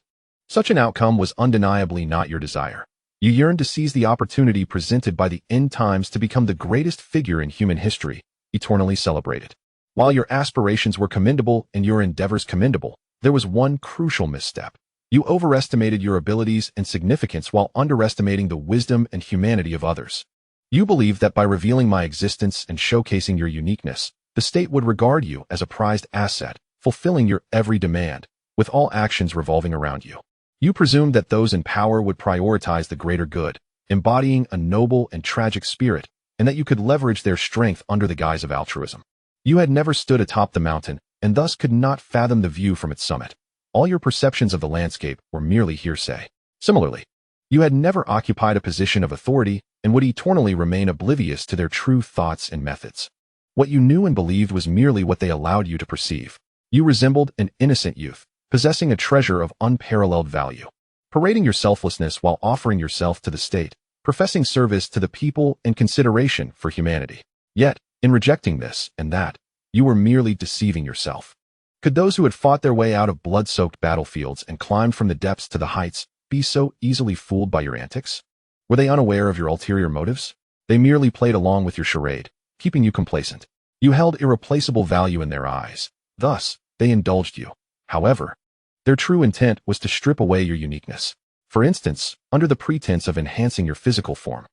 such an outcome was undeniably not your desire. You yearned to seize the opportunity presented by the end times to become the greatest figure in human history, eternally celebrated. While your aspirations were commendable and your endeavors commendable, there was one crucial misstep. You overestimated your abilities and significance while underestimating the wisdom and humanity of others. You believed that by revealing my existence and showcasing your uniqueness, the state would regard you as a prized asset, fulfilling your every demand, with all actions revolving around you. You presumed that those in power would prioritize the greater good, embodying a noble and tragic spirit, and that you could leverage their strength under the guise of altruism. You had never stood atop the mountain, and thus could not fathom the view from its summit. All your perceptions of the landscape were merely hearsay. Similarly, you had never occupied a position of authority and would eternally remain oblivious to their true thoughts and methods. What you knew and believed was merely what they allowed you to perceive. You resembled an innocent youth, possessing a treasure of unparalleled value, parading your selflessness while offering yourself to the state, professing service to the people and consideration for humanity. Yet, in rejecting this and that, you were merely deceiving yourself. Could those who had fought their way out of blood-soaked battlefields and climbed from the depths to the heights be so easily fooled by your antics? Were they unaware of your ulterior motives? They merely played along with your charade, keeping you complacent. You held irreplaceable value in their eyes. Thus, they indulged you. However, their true intent was to strip away your uniqueness. For instance, under the pretense of enhancing your physical form,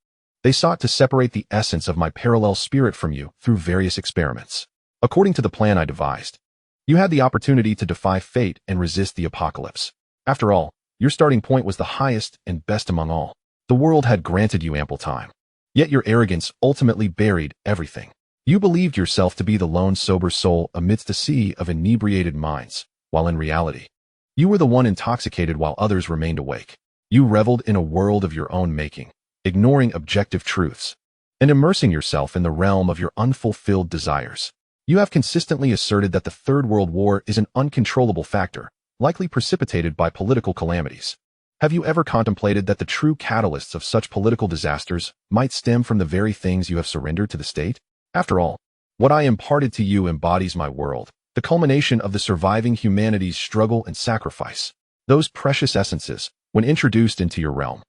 They sought to separate the essence of my parallel spirit from you through various experiments. According to the plan I devised, you had the opportunity to defy fate and resist the apocalypse. After all, your starting point was the highest and best among all. The world had granted you ample time. Yet your arrogance ultimately buried everything. You believed yourself to be the lone sober soul amidst a sea of inebriated minds, while in reality, you were the one intoxicated while others remained awake. You reveled in a world of your own making, ignoring objective truths, and immersing yourself in the realm of your unfulfilled desires. You have consistently asserted that the Third World War is an uncontrollable factor, likely precipitated by political calamities. Have you ever contemplated that the true catalysts of such political disasters might stem from the very things you have surrendered to the state? After all, what I imparted to you embodies my world, the culmination of the surviving humanity's struggle and sacrifice. Those precious essences, when introduced into your realm,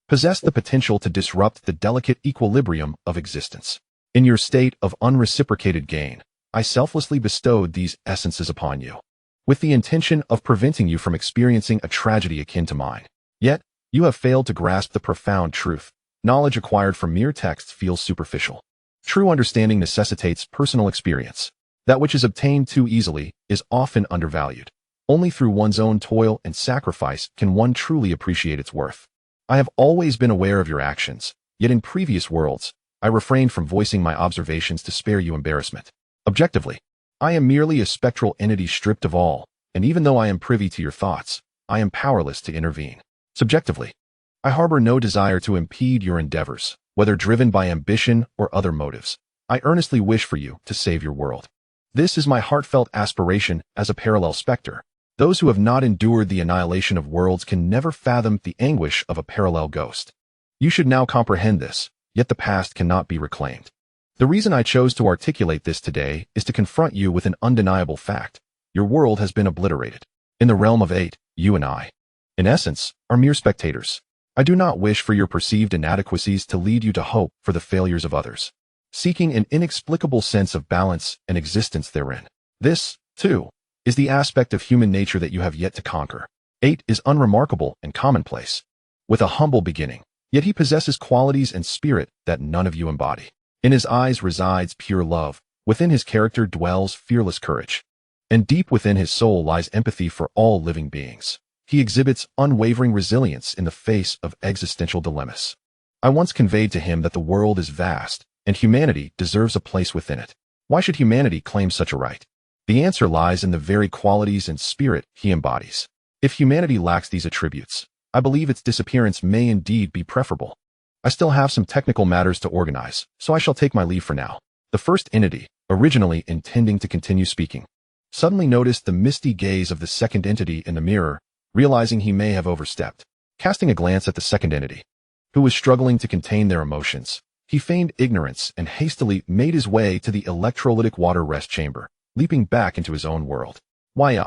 possess the potential to disrupt the delicate equilibrium of existence. In your state of unreciprocated gain, I selflessly bestowed these essences upon you, with the intention of preventing you from experiencing a tragedy akin to mine. Yet, you have failed to grasp the profound truth. Knowledge acquired from mere texts feels superficial. True understanding necessitates personal experience. That which is obtained too easily is often undervalued. Only through one's own toil and sacrifice can one truly appreciate its worth. I have always been aware of your actions, yet in previous worlds, I refrained from voicing my observations to spare you embarrassment. Objectively, I am merely a spectral entity stripped of all, and even though I am privy to your thoughts, I am powerless to intervene. Subjectively, I harbor no desire to impede your endeavors, whether driven by ambition or other motives. I earnestly wish for you to save your world. This is my heartfelt aspiration as a parallel specter. Those who have not endured the annihilation of worlds can never fathom the anguish of a parallel ghost. You should now comprehend this, yet the past cannot be reclaimed. The reason I chose to articulate this today is to confront you with an undeniable fact. Your world has been obliterated. In the realm of 8, you and I, in essence, are mere spectators. I do not wish for your perceived inadequacies to lead you to hope for the failures of others, seeking an inexplicable sense of balance and existence therein. This, too, is the aspect of human nature that you have yet to conquer. 8 is unremarkable and commonplace, with a humble beginning, yet he possesses qualities and spirit that none of you embody. In his eyes resides pure love, within his character dwells fearless courage, and deep within his soul lies empathy for all living beings. He exhibits unwavering resilience in the face of existential dilemmas. I once conveyed to him that the world is vast, and humanity deserves a place within it. Why should humanity claim such a right? The answer lies in the very qualities and spirit he embodies. If humanity lacks these attributes, I believe its disappearance may indeed be preferable. I still have some technical matters to organize, so I shall take my leave for now. The first entity, originally intending to continue speaking, suddenly noticed the misty gaze of the second entity in the mirror, realizing he may have overstepped. Casting a glance at the second entity, who was struggling to contain their emotions, he feigned ignorance and hastily made his way to the electrolytic water rest chamber, leaping back into his own world. Why?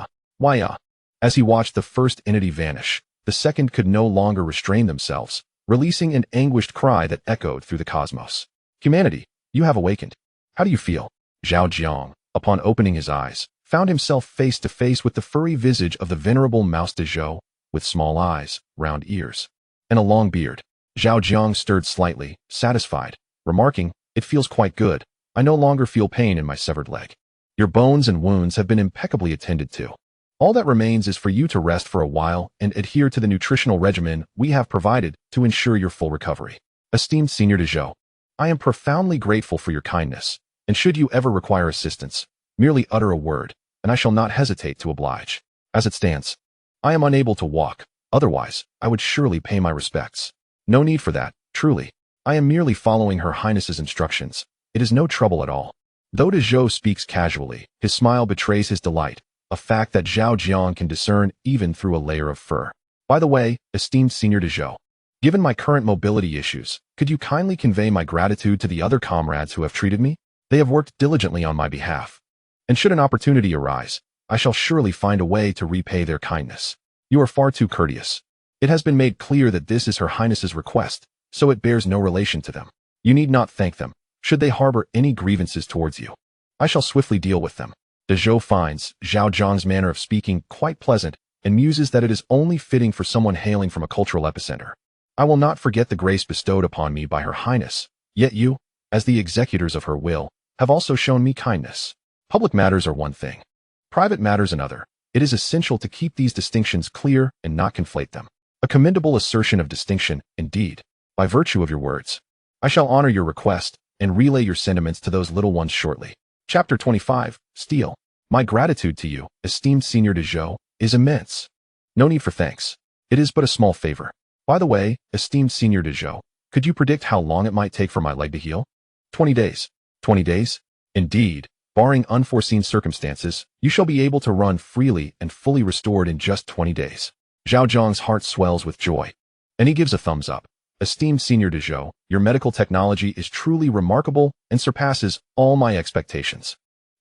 As he watched the first entity vanish, the second could no longer restrain themselves, releasing an anguished cry that echoed through the cosmos. Humanity, you have awakened. How do you feel? Zhao Jiang, upon opening his eyes, found himself face to face with the furry visage of the venerable Mouse de Zhou, with small eyes, round ears, and a long beard. Zhao Jiang stirred slightly, satisfied, remarking, "It feels quite good. I no longer feel pain in my severed leg. Your bones and wounds have been impeccably attended to. All that remains is for you to rest for a while and adhere to the nutritional regimen we have provided to ensure your full recovery. Esteemed Senior de Zhou, I am profoundly grateful for your kindness, and should you ever require assistance, merely utter a word, and I shall not hesitate to oblige. As it stands, I am unable to walk, otherwise I would surely pay my respects. No need for that, truly. I am merely following Her Highness's instructions. It is no trouble at all." Though de Zhou speaks casually, his smile betrays his delight, a fact that Zhao Jiang can discern even through a layer of fur. By the way, esteemed Senior de Zhou, given my current mobility issues, could you kindly convey my gratitude to the other comrades who have treated me? They have worked diligently on my behalf, and should an opportunity arise, I shall surely find a way to repay their kindness. You are far too courteous. It has been made clear that this is Her Highness's request, so it bears no relation to them. You need not thank them, should they harbor any grievances towards you. I shall swiftly deal with them. De Zhou finds Zhao Jiang's manner of speaking quite pleasant and muses that it is only fitting for someone hailing from a cultural epicenter. I will not forget the grace bestowed upon me by Her Highness, yet you, as the executors of her will, have also shown me kindness. Public matters are one thing, private matters another. It is essential to keep these distinctions clear and not conflate them. A commendable assertion of distinction, indeed. By virtue of your words, I shall honor your request and relay your sentiments to those little ones shortly. Chapter 25, Steel. My gratitude to you, esteemed Senior de Zhao, is immense. No need for thanks. It is but a small favor. By the way, esteemed Senior de Zhao, could you predict how long it might take for my leg to heal? 20 days. 20 days? Indeed. Barring unforeseen circumstances, you shall be able to run freely and fully restored in just 20 days. Zhao Jiang's heart swells with joy, and he gives a thumbs up. Esteemed Senior de Zhao, your medical technology is truly remarkable and surpasses all my expectations.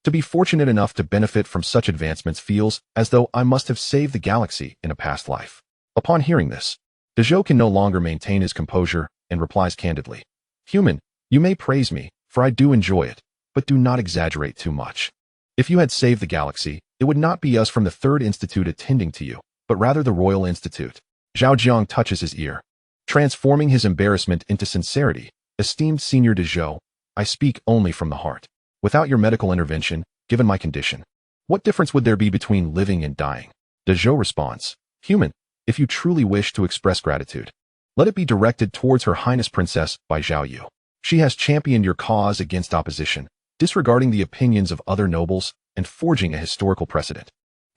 To be fortunate enough to benefit from such advancements feels as though I must have saved the galaxy in a past life. Upon hearing this, de Zhao can no longer maintain his composure and replies candidly, Human, you may praise me, for I do enjoy it, but do not exaggerate too much. If you had saved the galaxy, it would not be us from the Third Institute attending to you, but rather the Royal Institute. Zhao Jiang touches his ear, transforming his embarrassment into sincerity. Esteemed Senior de Zhao, I speak only from the heart. Without your medical intervention, given my condition, what difference would there be between living and dying? De Zhao responds, Human, if you truly wish to express gratitude, let it be directed towards Her Highness Princess Bai Zhao Yu. She has championed your cause against opposition, disregarding the opinions of other nobles and forging a historical precedent.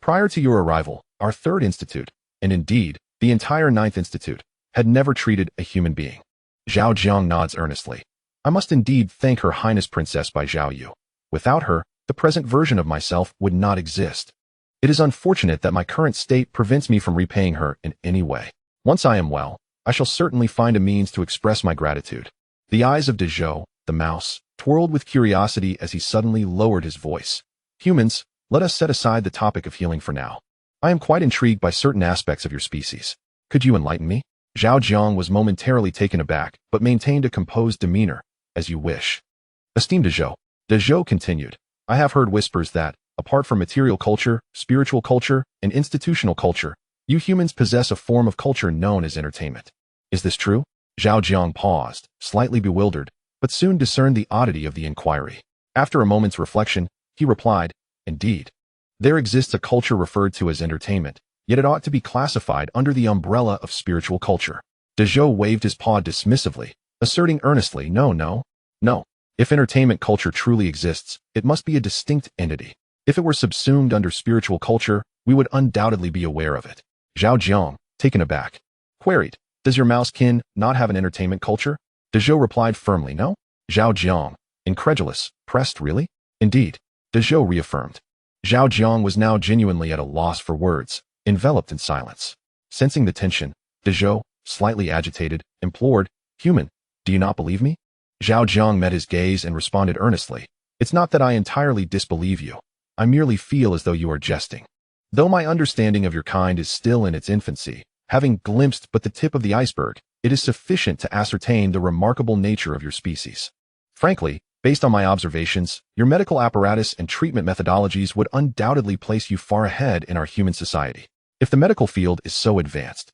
Prior to your arrival, our Third Institute, and indeed, the entire Ninth Institute, had never treated a human being. Zhao Jiang nods earnestly. I must indeed thank Her Highness Princess Bai Zhao Yu. Without her, the present version of myself would not exist. It is unfortunate that my current state prevents me from repaying her in any way. Once I am well, I shall certainly find a means to express my gratitude. The eyes of de Zhao, the mouse, twirled with curiosity as he suddenly lowered his voice. Humans, let us set aside the topic of healing for now. I am quite intrigued by certain aspects of your species. Could you enlighten me? Zhao Jiang was momentarily taken aback, but maintained a composed demeanor. As you wish. Esteemed de Zhao continued, I have heard whispers that, apart from material culture, spiritual culture, and institutional culture, you humans possess a form of culture known as entertainment. Is this true? Zhao Jiang paused, slightly bewildered, but soon discerned the oddity of the inquiry. After a moment's reflection, he replied, Indeed. There exists a culture referred to as entertainment, yet it ought to be classified under the umbrella of spiritual culture. De Zhao waved his paw dismissively, asserting earnestly, No. If entertainment culture truly exists, it must be a distinct entity. If it were subsumed under spiritual culture, we would undoubtedly be aware of it. Zhao Jiang, taken aback, queried, Does your mousekin not have an entertainment culture? De Zhao replied firmly, No. Zhao Jiang, incredulous, pressed, Really? Indeed. De Zhao reaffirmed. Zhao Jiang was now genuinely at a loss for words, enveloped in silence. Sensing the tension, de Zhao, slightly agitated, implored, Human, do you not believe me? Zhao Jiang met his gaze and responded earnestly, It's not that I entirely disbelieve you. I merely feel as though you are jesting. Though my understanding of your kind is still in its infancy, having glimpsed but the tip of the iceberg, it is sufficient to ascertain the remarkable nature of your species. Frankly, based on my observations, your medical apparatus and treatment methodologies would undoubtedly place you far ahead in our human society. If the medical field is so advanced,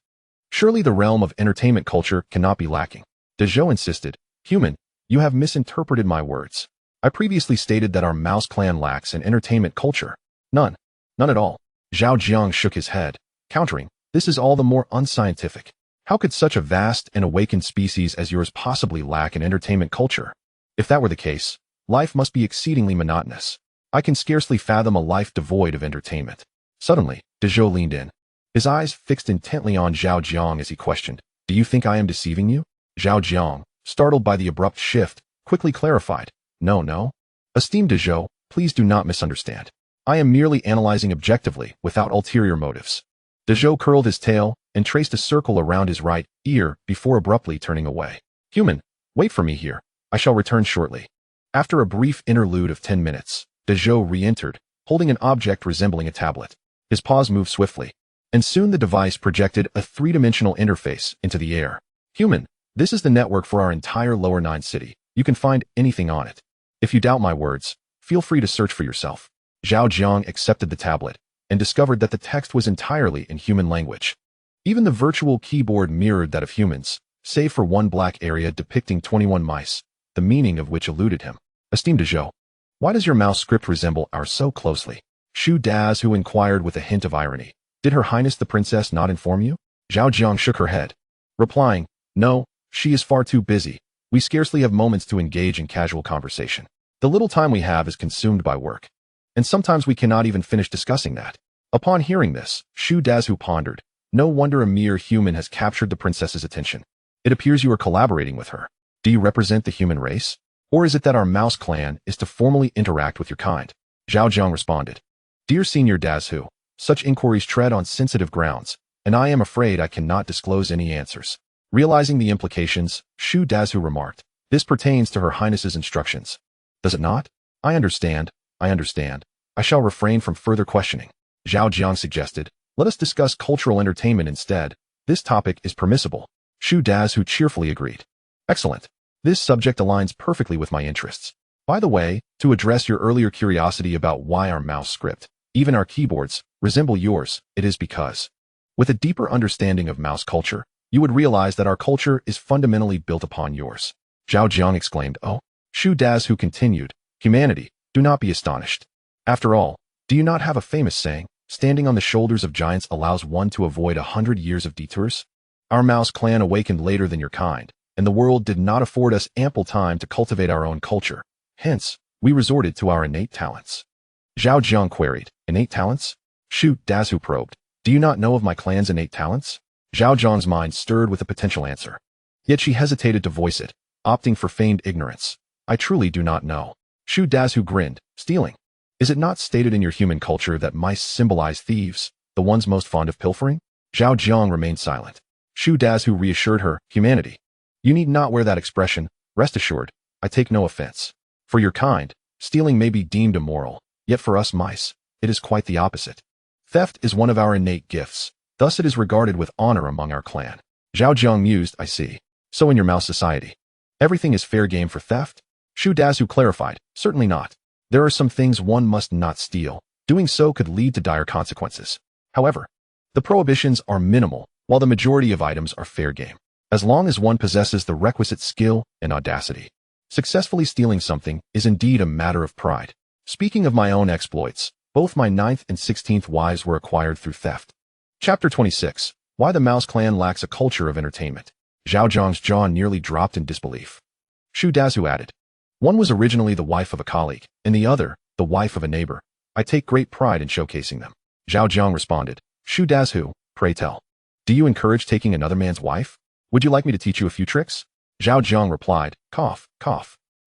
surely the realm of entertainment culture cannot be lacking. De Zhao insisted, Human, you have misinterpreted my words. I previously stated that our mouse clan lacks an entertainment culture. None at all. Zhao Jiang shook his head, countering, This is all the more unscientific. How could such a vast and awakened species as yours possibly lack an entertainment culture? If that were the case, life must be exceedingly monotonous. I can scarcely fathom a life devoid of entertainment. Suddenly, de Zhao leaned in, his eyes fixed intently on Zhao Jiang as he questioned, Do you think I am deceiving you? Zhao Jiang, startled by the abrupt shift, quickly clarified, No. Esteemed de Zhao, please do not misunderstand. I am merely analyzing objectively, without ulterior motives. De Zhao curled his tail and traced a circle around his right ear before abruptly turning away. Human, wait for me here. I shall return shortly. After a brief interlude of 10 minutes, de Zhao re-entered, holding an object resembling a tablet. His paws moved swiftly, and soon the device projected a three-dimensional interface into the air. Human, this is the network for our entire Lower Nine City. You can find anything on it. If you doubt my words, feel free to search for yourself. Zhao Jiang accepted the tablet and discovered that the text was entirely in human language. Even the virtual keyboard mirrored that of humans, save for one black area depicting 21 mice, the meaning of which eluded him. Esteemed Zhao, why does your mouse script resemble ours so closely? Shu Daz, who inquired with a hint of irony. Did Her Highness the Princess not inform you? Zhao Jiang shook her head, replying, no, she is far too busy. We scarcely have moments to engage in casual conversation. The little time we have is consumed by work. And sometimes we cannot even finish discussing that. Upon hearing this, Shu Dazu pondered, no wonder a mere human has captured the princess's attention. It appears you are collaborating with her. Do you represent the human race? Or is it that our mouse clan is to formally interact with your kind? Zhao Jiang responded, Dear Senior Dazu, such inquiries tread on sensitive grounds, and I am afraid I cannot disclose any answers. Realizing the implications, Shu Dazu remarked, this pertains to Her Highness's instructions. Does it not? I understand. I shall refrain from further questioning. Zhao Jiang suggested, let us discuss cultural entertainment instead. This topic is permissible. Shu Dazu cheerfully agreed. Excellent. This subject aligns perfectly with my interests. By the way, to address your earlier curiosity about why our mouse script, even our keyboards, resemble yours, it is because, with a deeper understanding of mouse culture, you would realize that our culture is fundamentally built upon yours. Zhao Jiang exclaimed, oh. Shu Dazu continued, humanity, do not be astonished. After all, do you not have a famous saying, standing on the shoulders of giants allows one to avoid 100 years of detours? Our mouse clan awakened later than your kind, and the world did not afford us ample time to cultivate our own culture. Hence, we resorted to our innate talents. Zhao Jiang queried, innate talents? Shu Dazu probed, do you not know of my clan's innate talents? Zhao Jiang's mind stirred with a potential answer. Yet she hesitated to voice it, opting for feigned ignorance. I truly do not know. Shu Dazu grinned, stealing. Is it not stated in your human culture that mice symbolize thieves, the ones most fond of pilfering? Zhao Jiang remained silent. Shu Dazu reassured her, humanity. You need not wear that expression, rest assured, I take no offense. For your kind, stealing may be deemed immoral, yet for us mice, it is quite the opposite. Theft is one of our innate gifts, thus it is regarded with honor among our clan. Zhao Jiang mused, I see. So in your mouse society, everything is fair game for theft? Shu Dazu clarified, certainly not. There are some things one must not steal. Doing so could lead to dire consequences. However, the prohibitions are minimal, while the majority of items are fair game. As long as one possesses the requisite skill and audacity. Successfully stealing something is indeed a matter of pride. Speaking of my own exploits, both my 9th and 16th wives were acquired through theft. Chapter 26. Why the Mouse Clan Lacks a Culture of Entertainment. Zhao Jiang's jaw nearly dropped in disbelief. Shu Dazu added, one was originally the wife of a colleague, and the other, the wife of a neighbor. I take great pride in showcasing them. Zhao Jiang responded, Shu Dazu, pray tell. Do you encourage taking another man's wife? Would you like me to teach you a few tricks? Zhao Jiang replied, cough.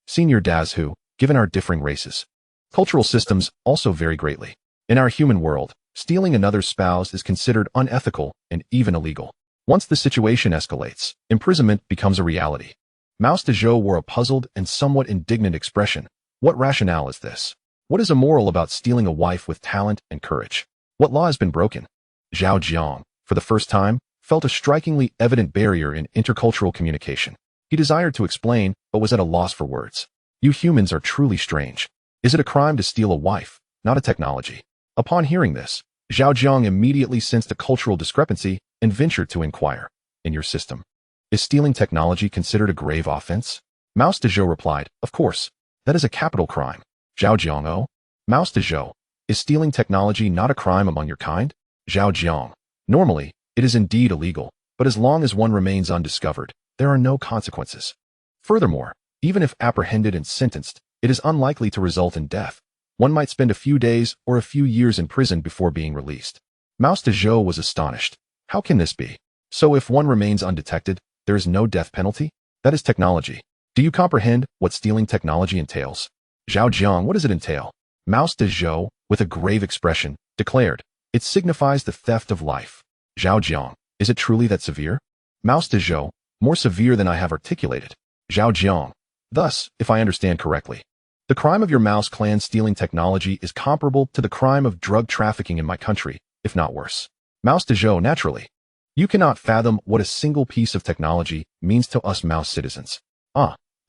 Senior Dazu, given our differing races, cultural systems also vary greatly. In our human world, stealing another's spouse is considered unethical and even illegal. Once the situation escalates, imprisonment becomes a reality. Mouse de Zhou wore a puzzled and somewhat indignant expression. What rationale is this? What is immoral about stealing a wife with talent and courage? What law has been broken? Zhao Jiang, for the first time, felt a strikingly evident barrier in intercultural communication. He desired to explain, but was at a loss for words. You humans are truly strange. Is it a crime to steal a wife, not a technology? Upon hearing this, Zhao Jiang immediately sensed a cultural discrepancy and ventured to inquire. In your system, is stealing technology considered a grave offense? Mouse de Zhou replied, of course. That is a capital crime. Zhao Jiang, oh? Mouse de Zhou, is stealing technology not a crime among your kind? Zhao Jiang, normally, it is indeed illegal, but as long as one remains undiscovered, there are no consequences. Furthermore, even if apprehended and sentenced, it is unlikely to result in death. One might spend a few days or a few years in prison before being released. Mouse de Zhou was astonished. How can this be? So if one remains undetected, there is no death penalty? That is technology. Do you comprehend what stealing technology entails? Zhao Jiang, what does it entail? Mouse de Zhou, with a grave expression, declared, it signifies the theft of life. Zhao Jiang, is it truly that severe? Mouse de Zhou, more severe than I have articulated. Zhao Jiang, thus, if I understand correctly, the crime of your mouse clan stealing technology is comparable to the crime of drug trafficking in my country, if not worse. Mouse de Zhou, naturally. You cannot fathom what a single piece of technology means to us mouse citizens.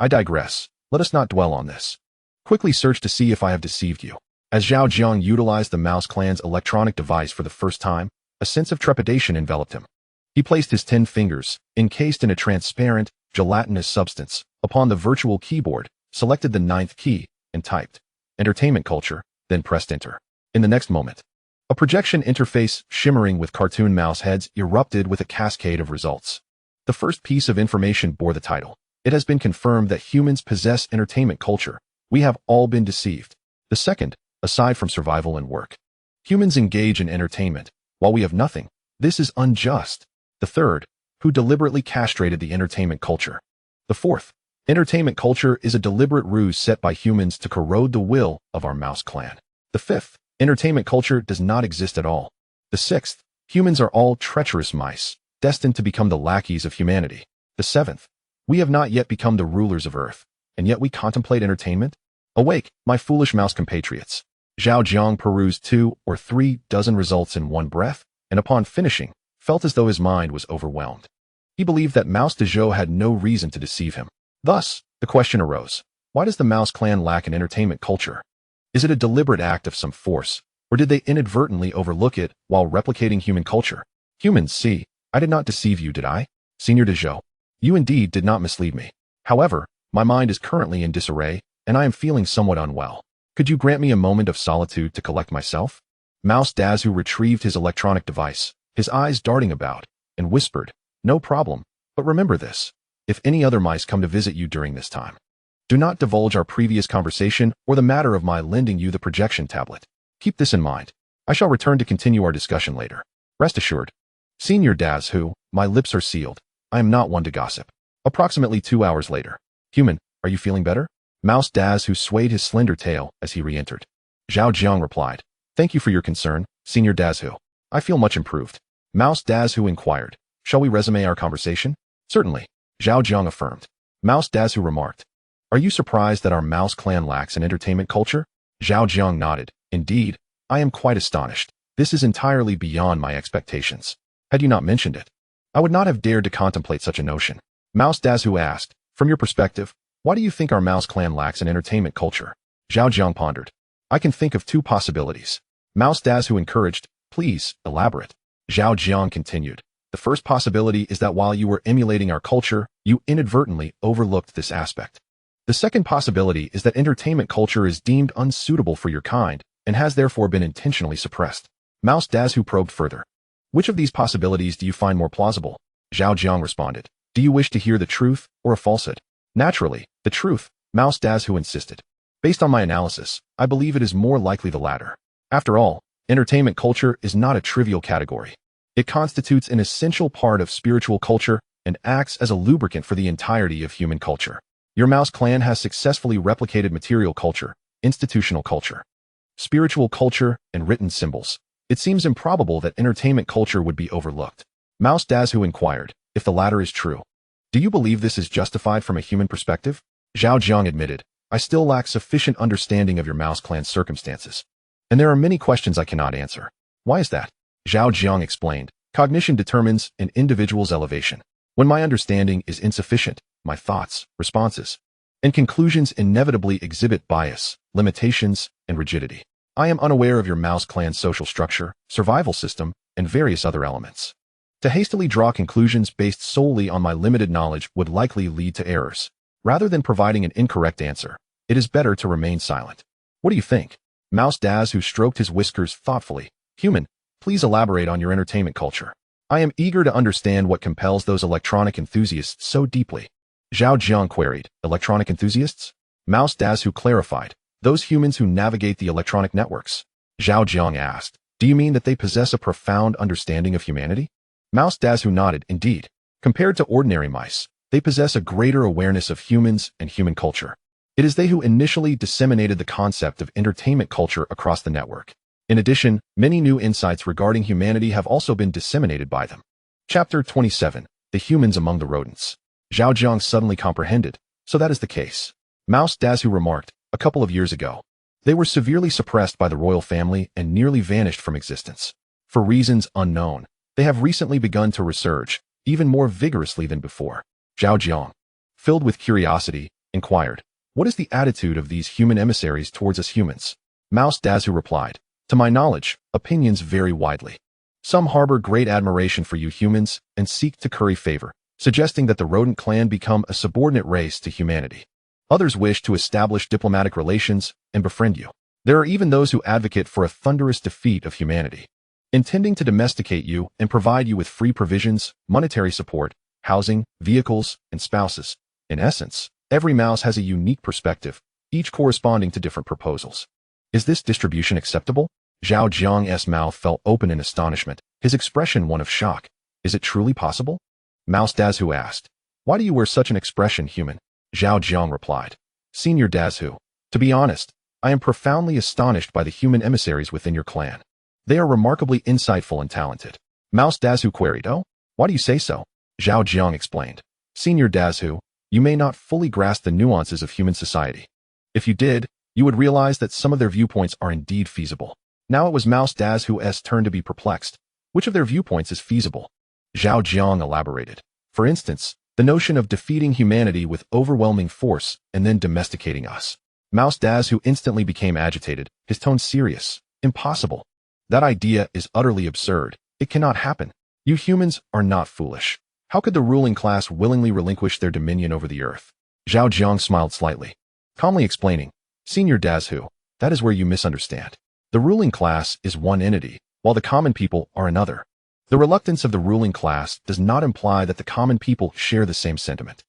I digress. Let us not dwell on this. Quickly search to see if I have deceived you. As Zhao Jiang utilized the mouse clan's electronic device for the first time, a sense of trepidation enveloped him. He placed his 10 fingers, encased in a transparent, gelatinous substance, upon the virtual keyboard, selected the 9th key, and typed entertainment culture, then pressed enter. In the next moment, a projection interface shimmering with cartoon mouse heads erupted with a cascade of results. The first piece of information bore the title. It has been confirmed that humans possess entertainment culture. We have all been deceived. The second, aside from survival and work, humans engage in entertainment, while we have nothing. This is unjust. The third, who deliberately castrated the entertainment culture. The fourth, entertainment culture is a deliberate ruse set by humans to corrode the will of our mouse clan. The fifth, entertainment culture does not exist at all. The sixth, humans are all treacherous mice, destined to become the lackeys of humanity. The seventh, we have not yet become the rulers of Earth, and yet we contemplate entertainment? Awake, my foolish mouse compatriots. Zhao Jiang perused 2 or 3 dozen results in one breath, and upon finishing, felt as though his mind was overwhelmed. He believed that Mouse de Zhou had no reason to deceive him. Thus, the question arose, why does the mouse clan lack an entertainment culture? Is it a deliberate act of some force, or did they inadvertently overlook it while replicating human culture? Humans, see, I did not deceive you, did I? Senior de Zhou, you indeed did not mislead me. However, my mind is currently in disarray, and I am feeling somewhat unwell. Could you grant me a moment of solitude to collect myself? Mouse Dazu retrieved his electronic device, his eyes darting about, and whispered, no problem, but remember this. If any other mice come to visit you during this time, do not divulge our previous conversation or the matter of my lending you the projection tablet. Keep this in mind. I shall return to continue our discussion later. Rest assured. Senior Dazu, my lips are sealed. I am not one to gossip. Approximately 2 hours later. Human, are you feeling better? Mouse Dazu swayed his slender tail as he re-entered. Zhao Jiang replied, thank you for your concern, Senior Dazu. I feel much improved. Mouse Dazu inquired, shall we resume our conversation? Certainly, Zhao Jiang affirmed. Mouse Dazu remarked, are you surprised that our mouse clan lacks an entertainment culture? Zhao Jiang nodded, indeed, I am quite astonished. This is entirely beyond my expectations. Had you not mentioned it, I would not have dared to contemplate such a notion. Mouse Dazu asked, from your perspective, why do you think our mouse clan lacks an entertainment culture? Zhao Jiang pondered. I can think of 2 possibilities. Mouse Dazu encouraged, please, elaborate. Zhao Jiang continued. The first possibility is that while you were emulating our culture, you inadvertently overlooked this aspect. The second possibility is that entertainment culture is deemed unsuitable for your kind and has therefore been intentionally suppressed. Mouse Dazu probed further. Which of these possibilities do you find more plausible? Zhao Jiang responded. Do you wish to hear the truth or a falsehood? Naturally, the truth, Mouse Dazu insisted. Based on my analysis, I believe it is more likely the latter. After all, entertainment culture is not a trivial category. It constitutes an essential part of spiritual culture and acts as a lubricant for the entirety of human culture. Your mouse clan has successfully replicated material culture, institutional culture, spiritual culture, and written symbols. It seems improbable that entertainment culture would be overlooked. Mouse Dazu inquired, if the latter is true, do you believe this is justified from a human perspective? Zhao Jiang admitted, I still lack sufficient understanding of your mouse clan's circumstances. And there are many questions I cannot answer. Why is that? Zhao Jiang explained, cognition determines an individual's elevation. When my understanding is insufficient, my thoughts, responses, and conclusions inevitably exhibit bias, limitations, and rigidity. I am unaware of your mouse clan's social structure, survival system, and various other elements. To hastily draw conclusions based solely on my limited knowledge would likely lead to errors. Rather than providing an incorrect answer, it is better to remain silent. What do you think? Mouse Dazu stroked his whiskers thoughtfully. Human, please elaborate on your entertainment culture. I am eager to understand what compels those electronic enthusiasts so deeply. Zhao Jiang queried, electronic enthusiasts? Mouse Dazu clarified, those humans who navigate the electronic networks. Zhao Jiang asked, do you mean that they possess a profound understanding of humanity? Mouse Dazu nodded, indeed. Compared to ordinary mice, they possess a greater awareness of humans and human culture. It is they who initially disseminated the concept of entertainment culture across the network. In addition, many new insights regarding humanity have also been disseminated by them. Chapter 27, The Humans Among the Rodents. Zhao Jiang suddenly comprehended, so that is the case. Mouse Dazu remarked, a couple of years ago, they were severely suppressed by the royal family and nearly vanished from existence. For reasons unknown, they have recently begun to resurge, even more vigorously than before. Zhao Jiang, filled with curiosity, inquired, what is the attitude of these human emissaries towards us humans? Mouse Dazu replied, to my knowledge, opinions vary widely. Some harbor great admiration for you humans and seek to curry favor, suggesting that the rodent clan become a subordinate race to humanity. Others wish to establish diplomatic relations and befriend you. There are even those who advocate for a thunderous defeat of humanity, intending to domesticate you and provide you with free provisions, monetary support, housing, vehicles, and spouses. In essence, every mouse has a unique perspective, each corresponding to different proposals. Is this distribution acceptable? Zhao Jiang's mouth fell open in astonishment, his expression one of shock. Is it truly possible? Mouse Dazu asked. Why do you wear such an expression, human? Zhao Jiang replied. Senior Dazu, to be honest, I am profoundly astonished by the human emissaries within your clan. They are remarkably insightful and talented. Mouse Dazu queried. Oh, why do you say so? Zhao Jiang explained. Senior Dazu, you may not fully grasp the nuances of human society. If you did, you would realize that some of their viewpoints are indeed feasible. Now it was Mouse Dazu's turn to be perplexed. Which of their viewpoints is feasible? Zhao Jiang elaborated. For instance, the notion of defeating humanity with overwhelming force and then domesticating us. Mouse Dazu instantly became agitated, his tone serious. Impossible. That idea is utterly absurd. It cannot happen. You humans are not foolish. How could the ruling class willingly relinquish their dominion over the earth? Zhao Jiang smiled slightly, calmly explaining, Senior Dazu, that is where you misunderstand. The ruling class is one entity, while the common people are another. The reluctance of the ruling class does not imply that the common people share the same sentiment.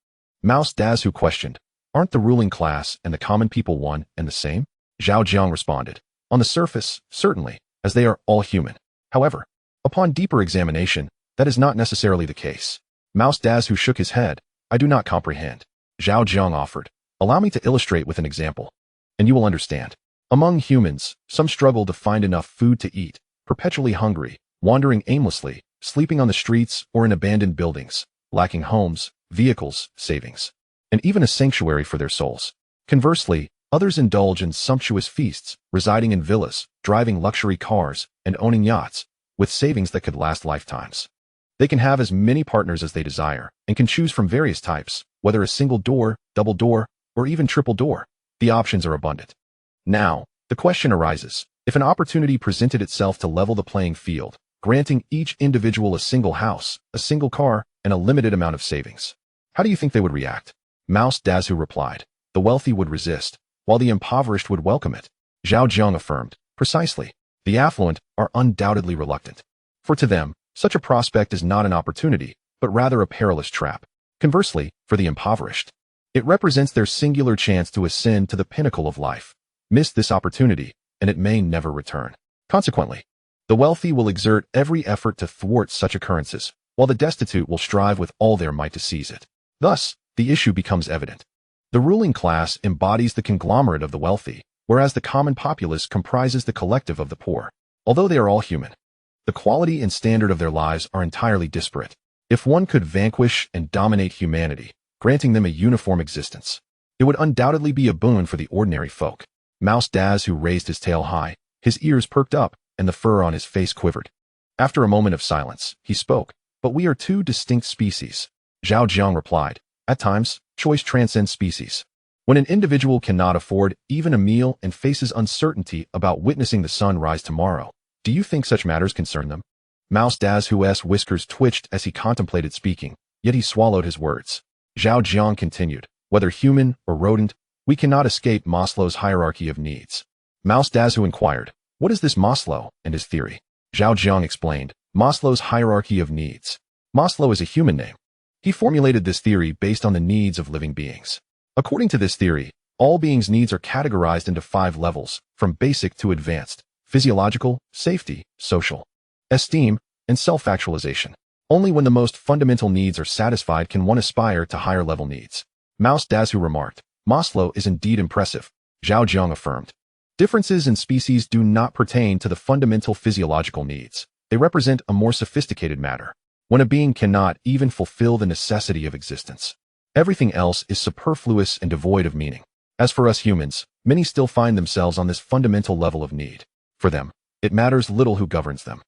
Mouse Dazu questioned, aren't the ruling class and the common people one and the same? Zhao Jiang responded, on the surface, certainly, as they are all human. However, upon deeper examination, that is not necessarily the case. Mouse Dazu shook his head. I do not comprehend. Zhao Jiang offered, allow me to illustrate with an example, and you will understand. Among humans, some struggle to find enough food to eat, perpetually hungry, wandering aimlessly, sleeping on the streets or in abandoned buildings, lacking homes, vehicles, savings, and even a sanctuary for their souls. Conversely, others indulge in sumptuous feasts, residing in villas, driving luxury cars, and owning yachts, with savings that could last lifetimes. They can have as many partners as they desire, and can choose from various types, whether a single door, double door, or even triple door. The options are abundant. Now, the question arises, if an opportunity presented itself to level the playing field, granting each individual a single house, a single car, and a limited amount of savings, how do you think they would react? Mouse Dazu replied, the wealthy would resist, while the impoverished would welcome it. Zhao Jiang affirmed, precisely. The affluent are undoubtedly reluctant. For to them, such a prospect is not an opportunity, but rather a perilous trap. Conversely, for the impoverished, it represents their singular chance to ascend to the pinnacle of life. Miss this opportunity, and it may never return. Consequently, the wealthy will exert every effort to thwart such occurrences, while the destitute will strive with all their might to seize it. Thus, the issue becomes evident. The ruling class embodies the conglomerate of the wealthy, whereas the common populace comprises the collective of the poor. Although they are all human, the quality and standard of their lives are entirely disparate. If one could vanquish and dominate humanity, granting them a uniform existence, it would undoubtedly be a boon for the ordinary folk. Mouse Dazu raised his tail high, his ears perked up, and the fur on his face quivered. After a moment of silence, he spoke, but we are two distinct species. Zhao Jiang replied, at times, choice transcends species. When an individual cannot afford even a meal and faces uncertainty about witnessing the sun rise tomorrow, do you think such matters concern them? Mouse Dazu's whiskers twitched as he contemplated speaking, yet he swallowed his words. Zhao Jiang continued, whether human or rodent, we cannot escape Maslow's hierarchy of needs. Mouse Dazu inquired, what is this Maslow and his theory? Zhao Jiang explained, Maslow's hierarchy of needs. Maslow is a human name. He formulated this theory based on the needs of living beings. According to this theory, all beings' needs are categorized into 5 levels, from basic to advanced: physiological, safety, social, esteem, and self-actualization. Only when the most fundamental needs are satisfied can one aspire to higher level needs. Mouse Dazu remarked, Maslow is indeed impressive. Zhao Jiang affirmed, differences in species do not pertain to the fundamental physiological needs. They represent a more sophisticated matter. When a being cannot even fulfill the necessity of existence, everything else is superfluous and devoid of meaning. As for us humans, many still find themselves on this fundamental level of need. For them, it matters little who governs them.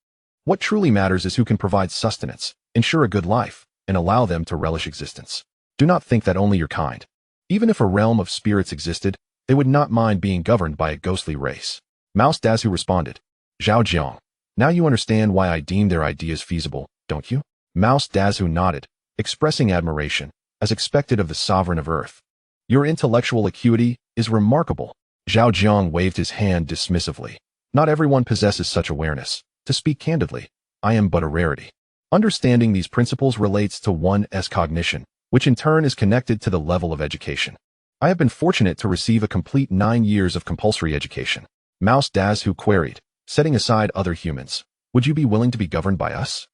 What truly matters is who can provide sustenance, ensure a good life, and allow them to relish existence. Do not think that only your kind. Even if a realm of spirits existed, they would not mind being governed by a ghostly race. Mouse Dazu responded, Zhao Jiang, Now you understand why I deem their ideas feasible, don't you? Mouse Dazu nodded, expressing admiration, as expected of the sovereign of Earth. Your intellectual acuity is remarkable. Zhao Jiang waved his hand dismissively. Not everyone possesses such awareness. To speak candidly, I am but a rarity. Understanding these principles relates to one's cognition, which in turn is connected to the level of education. I have been fortunate to receive a complete 9 years of compulsory education. Mouse Dazu queried, setting aside other humans. Would you be willing to be governed by us?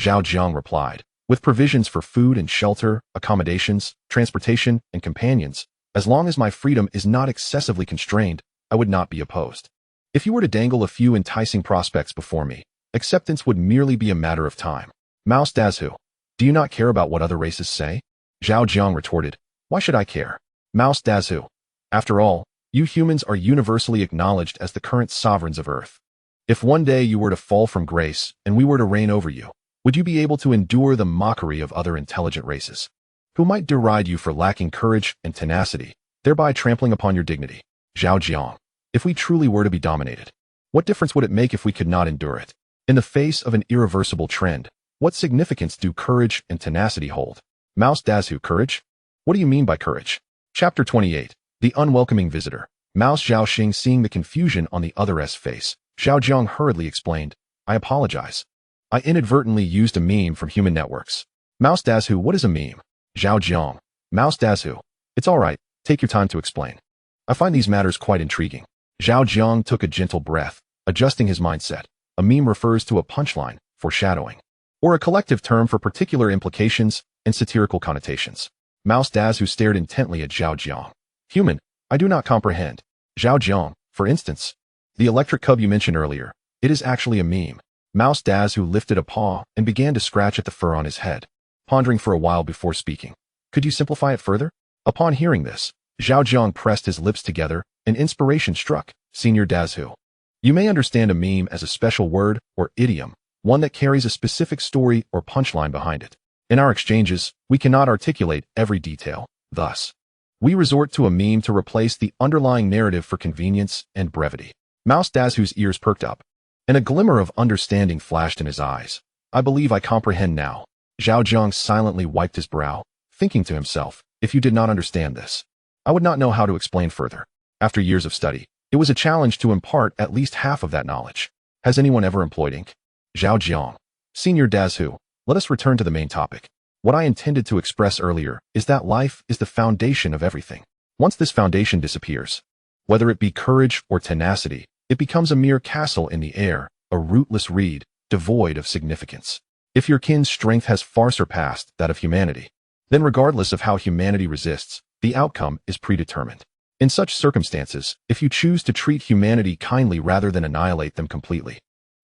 Zhao Jiang replied, with provisions for food and shelter, accommodations, transportation, and companions, as long as my freedom is not excessively constrained, I would not be opposed. If you were to dangle a few enticing prospects before me, acceptance would merely be a matter of time. Mouse Dazu, do you not care about what other races say? Zhao Jiang retorted, why should I care? Mouse Dazu, after all, you humans are universally acknowledged as the current sovereigns of Earth. If one day you were to fall from grace and we were to reign over you, would you be able to endure the mockery of other intelligent races, who might deride you for lacking courage and tenacity, thereby trampling upon your dignity? Zhao Jiang, if we truly were to be dominated, what difference would it make if we could not endure it? In the face of an irreversible trend, what significance do courage and tenacity hold? Mouse Dazu, courage? What do you mean by courage? Chapter 28, The Unwelcoming Visitor. Mouse Zhaoxing, seeing the confusion on the other's face, Zhao Jiang hurriedly explained, I apologize. I inadvertently used a meme from human networks. Mouse Dazu, what is a meme? Zhao Jiang, Mouse Dazu, it's all right, take your time to explain. I find these matters quite intriguing. Zhao Jiang took a gentle breath, adjusting his mindset. A meme refers to a punchline, foreshadowing, or a collective term for particular implications and satirical connotations. Mouse Dazu stared intently at Zhao Jiang. Human, I do not comprehend. Zhao Jiang, for instance, the electric cub you mentioned earlier, it is actually a meme. Mouse Dazu lifted a paw and began to scratch at the fur on his head, pondering for a while before speaking. Could you simplify it further? Upon hearing this, Zhao Jiang pressed his lips together and inspiration struck. Senior Dazu, you may understand a meme as a special word or idiom, one that carries a specific story or punchline behind it. In our exchanges, we cannot articulate every detail. Thus, we resort to a meme to replace the underlying narrative for convenience and brevity. Mouse Dazu's ears perked up, and a glimmer of understanding flashed in his eyes. I believe I comprehend now. Zhao Jiang silently wiped his brow, thinking to himself, if you did not understand this, I would not know how to explain further. After years of study, it was a challenge to impart at least half of that knowledge. Has anyone ever employed ink? Zhao Jiang, Senior Dazu, let us return to the main topic. What I intended to express earlier is that life is the foundation of everything. Once this foundation disappears, whether it be courage or tenacity, it becomes a mere castle in the air, a rootless reed, devoid of significance. If your kin's strength has far surpassed that of humanity, then regardless of how humanity resists, the outcome is predetermined. In such circumstances, if you choose to treat humanity kindly rather than annihilate them completely,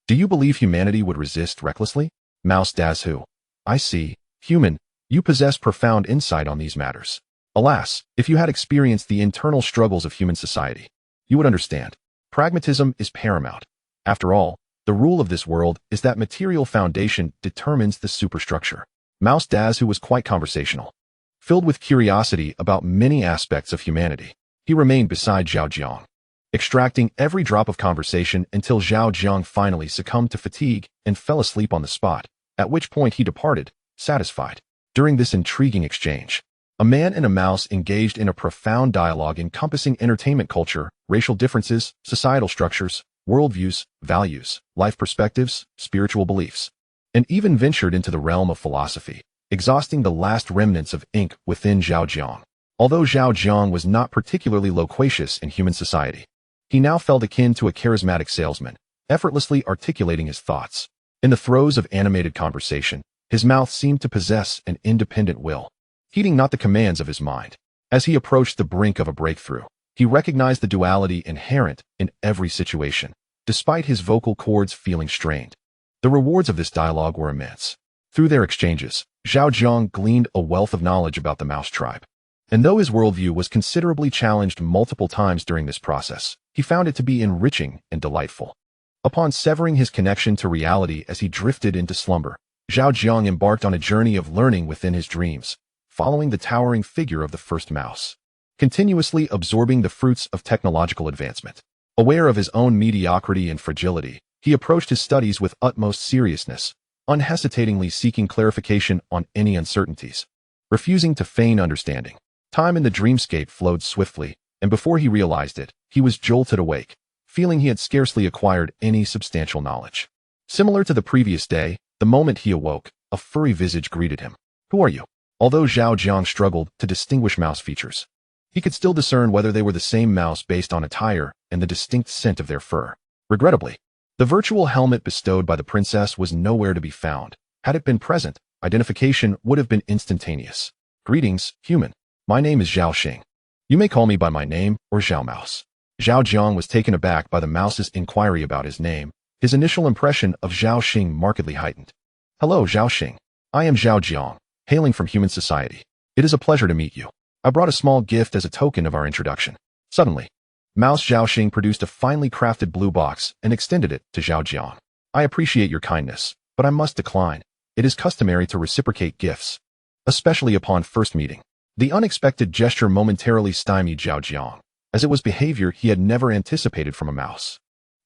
do you believe humanity would resist recklessly? Mouse Dazu, I see. Human, you possess profound insight on these matters. Alas, if you had experienced the internal struggles of human society, you would understand. Pragmatism is paramount. After all, the rule of this world is that material foundation determines the superstructure. Mouse Dazu was quite conversational. Filled with curiosity about many aspects of humanity, he remained beside Zhao Jiang, extracting every drop of conversation until Zhao Jiang finally succumbed to fatigue and fell asleep on the spot, at which point he departed, satisfied. During this intriguing exchange, a man and a mouse engaged in a profound dialogue encompassing entertainment culture, racial differences, societal structures, worldviews, values, life perspectives, spiritual beliefs, and even ventured into the realm of philosophy, exhausting the last remnants of ink within Zhao Jiang. Although Zhao Jiang was not particularly loquacious in human society, he now felt akin to a charismatic salesman, effortlessly articulating his thoughts. In the throes of animated conversation, his mouth seemed to possess an independent will, heeding not the commands of his mind. As he approached the brink of a breakthrough, he recognized the duality inherent in every situation, despite his vocal cords feeling strained. The rewards of this dialogue were immense. Through their exchanges, Zhao Jiang gleaned a wealth of knowledge about the mouse tribe. And though his worldview was considerably challenged multiple times during this process, he found it to be enriching and delightful. Upon severing his connection to reality as he drifted into slumber, Zhao Jiang embarked on a journey of learning within his dreams, following the towering figure of the first mouse, continuously absorbing the fruits of technological advancement. Aware of his own mediocrity and fragility, He approached his studies with utmost seriousness, unhesitatingly seeking clarification on any uncertainties, refusing to feign understanding. Time in the dreamscape flowed swiftly, and before he realized it, he was jolted awake, feeling he had scarcely acquired any substantial knowledge. Similar to the previous day, the moment he awoke, a furry visage greeted him. "Who are you?" Although Zhao Jiang struggled to distinguish mouse features, he could still discern whether they were the same mouse based on attire and the distinct scent of their fur. Regrettably, the virtual helmet bestowed by the princess was nowhere to be found. Had it been present, identification would have been instantaneous. "Greetings, human. My name is Zhao Xing. You may call me by my name or Zhao Mouse." Zhao Jiang was taken aback by the mouse's inquiry about his name. His initial impression of Zhao Xing markedly heightened. "Hello, Zhao Xing. I am Zhao Jiang, hailing from human society. It is a pleasure to meet you. I brought a small gift as a token of our introduction." Suddenly, Mouse Zhao Xing produced a finely crafted blue box and extended it to Zhao Jiang. "I appreciate your kindness, but I must decline. It is customary to reciprocate gifts, especially upon first meeting." The unexpected gesture momentarily stymied Zhao Jiang, as it was behavior he had never anticipated from a mouse.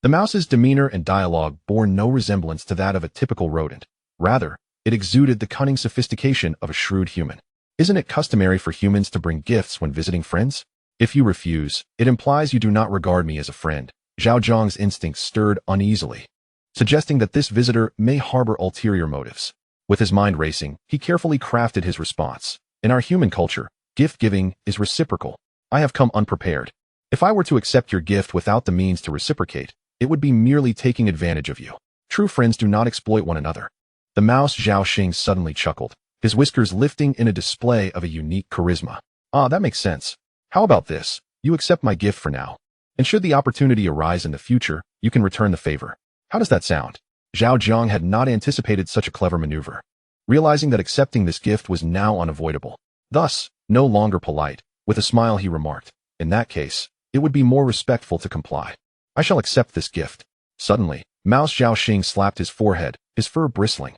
The mouse's demeanor and dialogue bore no resemblance to that of a typical rodent. Rather, it exuded the cunning sophistication of a shrewd human. "Isn't it customary for humans to bring gifts when visiting friends? If you refuse, it implies you do not regard me as a friend." Zhao Jiang's instincts stirred uneasily, suggesting that this visitor may harbor ulterior motives. With his mind racing, he carefully crafted his response. "In our human culture, gift-giving is reciprocal. I have come unprepared. If I were to accept your gift without the means to reciprocate, it would be merely taking advantage of you. True friends do not exploit one another." The mouse Zhao Xing suddenly chuckled, his whiskers lifting in a display of a unique charisma. "Ah, that makes sense. How about this? You accept my gift for now, and should the opportunity arise in the future, you can return the favor. How does that sound?" Zhao Jiang had not anticipated such a clever maneuver. Realizing that accepting this gift was now unavoidable, thus, no longer polite, with a smile he remarked, "In that case, it would be more respectful to comply. I shall accept this gift." Suddenly, Mouse Zhao Xing slapped his forehead, his fur bristling.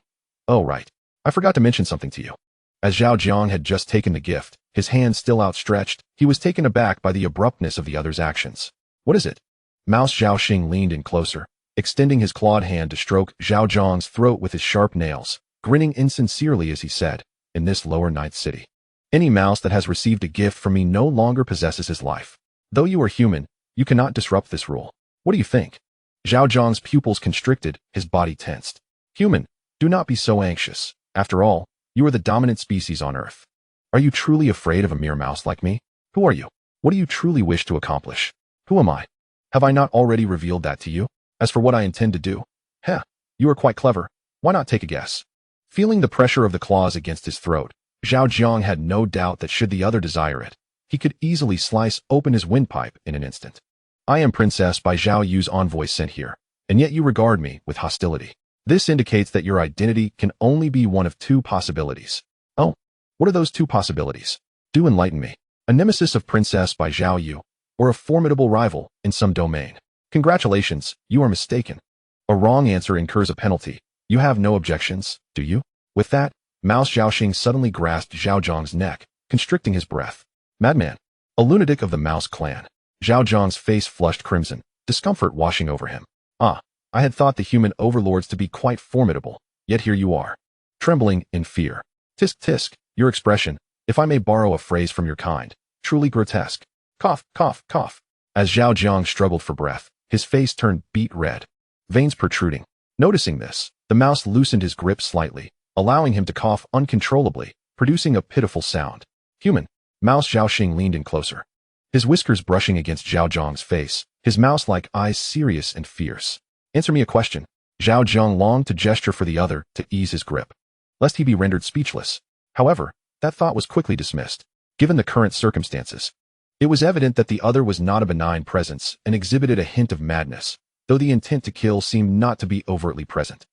"Oh right, I forgot to mention something to you." As Zhao Jiang had just taken the gift, his hand still outstretched, he was taken aback by the abruptness of the other's actions. "What is it?" Mouse Zhao Xing leaned in closer, extending his clawed hand to stroke Zhao Jiang's throat with his sharp nails, grinning insincerely as he said, "In this lower ninth city, any mouse that has received a gift from me no longer possesses his life. Though you are human, you cannot disrupt this rule. What do you think?" Zhao Jiang's pupils constricted, his body tensed. "Human, do not be so anxious. After all, you are the dominant species on Earth. Are you truly afraid of a mere mouse like me? Who are you? What do you truly wish to accomplish? Who am I? Have I not already revealed that to you? As for what I intend to do, you are quite clever. Why not take a guess?" Feeling the pressure of the claws against his throat, Zhao Jiang had no doubt that should the other desire it, he could easily slice open his windpipe in an instant. "I am Princess by Zhao Yu's envoy sent here, and yet you regard me with hostility. This indicates that your identity can only be one of two possibilities." "Oh, what are those two possibilities? Do enlighten me." "A nemesis of Princess by Zhao Yu, or a formidable rival in some domain." "Congratulations, you are mistaken. A wrong answer incurs a penalty. You have no objections, do you?" With that, Mouse Zhao Xing suddenly grasped Zhao Jiang's neck, constricting his breath. "Madman! A lunatic of the mouse clan." Zhao Jiang's face flushed crimson, discomfort washing over him. "Ah, I had thought the human overlords to be quite formidable, yet here you are, trembling in fear. Tisk tisk, your expression, if I may borrow a phrase from your kind, truly grotesque. Cough, cough, cough." As Zhao Jiang struggled for breath, his face turned beet red, veins protruding. Noticing this, the mouse loosened his grip slightly, allowing him to cough uncontrollably, producing a pitiful sound. "Human." Mouse Zhao Xing leaned in closer, his whiskers brushing against Zhao Jiang's face, his mouse-like eyes serious and fierce. "Answer me a question." Zhao Jiang longed to gesture for the other to ease his grip, lest he be rendered speechless. However, that thought was quickly dismissed. Given the current circumstances, it was evident that the other was not a benign presence and exhibited a hint of madness, though the intent to kill seemed not to be overtly present.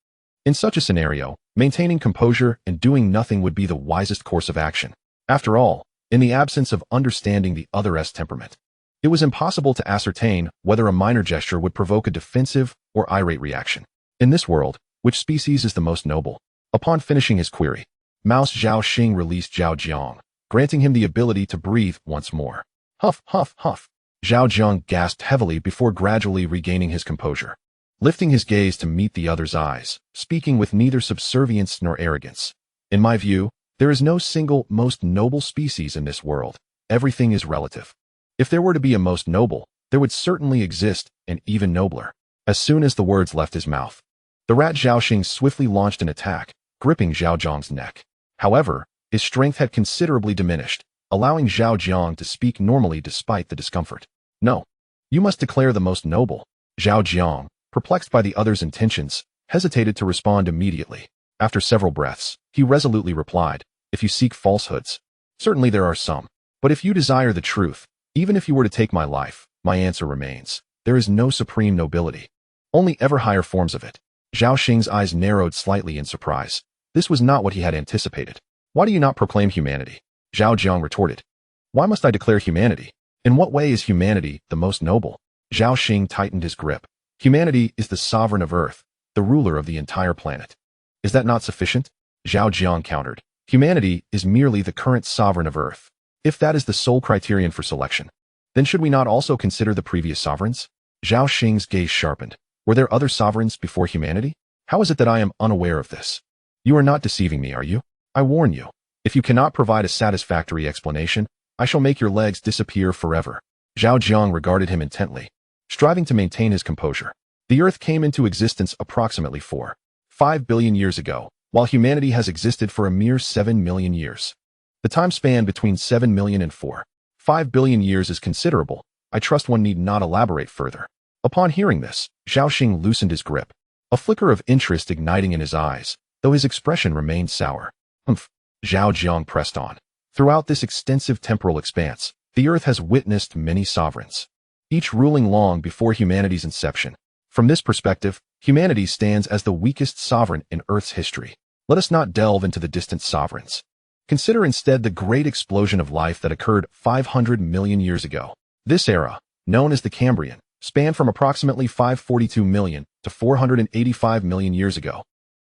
In such a scenario, maintaining composure and doing nothing would be the wisest course of action. After all, in the absence of understanding the other's temperament, it was impossible to ascertain whether a minor gesture would provoke a defensive or irate reaction. In this world, which species is the most noble? Upon finishing his query, Mouse Zhao Xing released Zhao Jiang, granting him the ability to breathe once more. Huff, huff, huff. Zhao Jiang gasped heavily before gradually regaining his composure. lifting his gaze to meet the other's eyes, speaking with neither subservience nor arrogance. In my view, there is no single most noble species in this world. Everything is relative. If there were to be a most noble, there would certainly exist an even nobler. As soon as the words left his mouth, the rat Zhao Xing swiftly launched an attack, gripping Zhao Jiang's neck. However, his strength had considerably diminished, allowing Zhao Jiang to speak normally despite the discomfort. No. You must declare the most noble. Zhao Jiang, perplexed by the other's intentions, hesitated to respond immediately. After several breaths, he resolutely replied, if you seek falsehoods, certainly there are some. But if you desire the truth, even if you were to take my life, my answer remains, there is no supreme nobility. Only ever higher forms of it. Zhao Xing's eyes narrowed slightly in surprise. This was not what he had anticipated. Why do you not proclaim humanity? Zhao Jiang retorted. Why must I declare humanity? In what way is humanity the most noble? Zhao Xing tightened his grip. Humanity is the sovereign of Earth, the ruler of the entire planet. Is that not sufficient? Zhao Jiang countered. Humanity is merely the current sovereign of Earth. If that is the sole criterion for selection, then should we not also consider the previous sovereigns? Zhao Xing's gaze sharpened. Were there other sovereigns before humanity? How is it that I am unaware of this? You are not deceiving me, are you? I warn you. If you cannot provide a satisfactory explanation, I shall make your legs disappear forever. Zhao Jiang regarded him intently, striving to maintain his composure. The Earth came into existence approximately 4.5 billion years ago, while humanity has existed for a mere 7 million years. The time span between 7 million and 4.5 billion years is considerable. I trust one need not elaborate further. Upon hearing this, Zhao Xing loosened his grip, a flicker of interest igniting in his eyes, though his expression remained sour. Humph. Zhao Jiang pressed on. Throughout this extensive temporal expanse, the Earth has witnessed many sovereigns, each ruling long before humanity's inception. From this perspective, humanity stands as the weakest sovereign in Earth's history. Let us not delve into the distant sovereigns. Consider instead the great explosion of life that occurred 500 million years ago. This era, known as the Cambrian, spanned from approximately 542 million to 485 million years ago,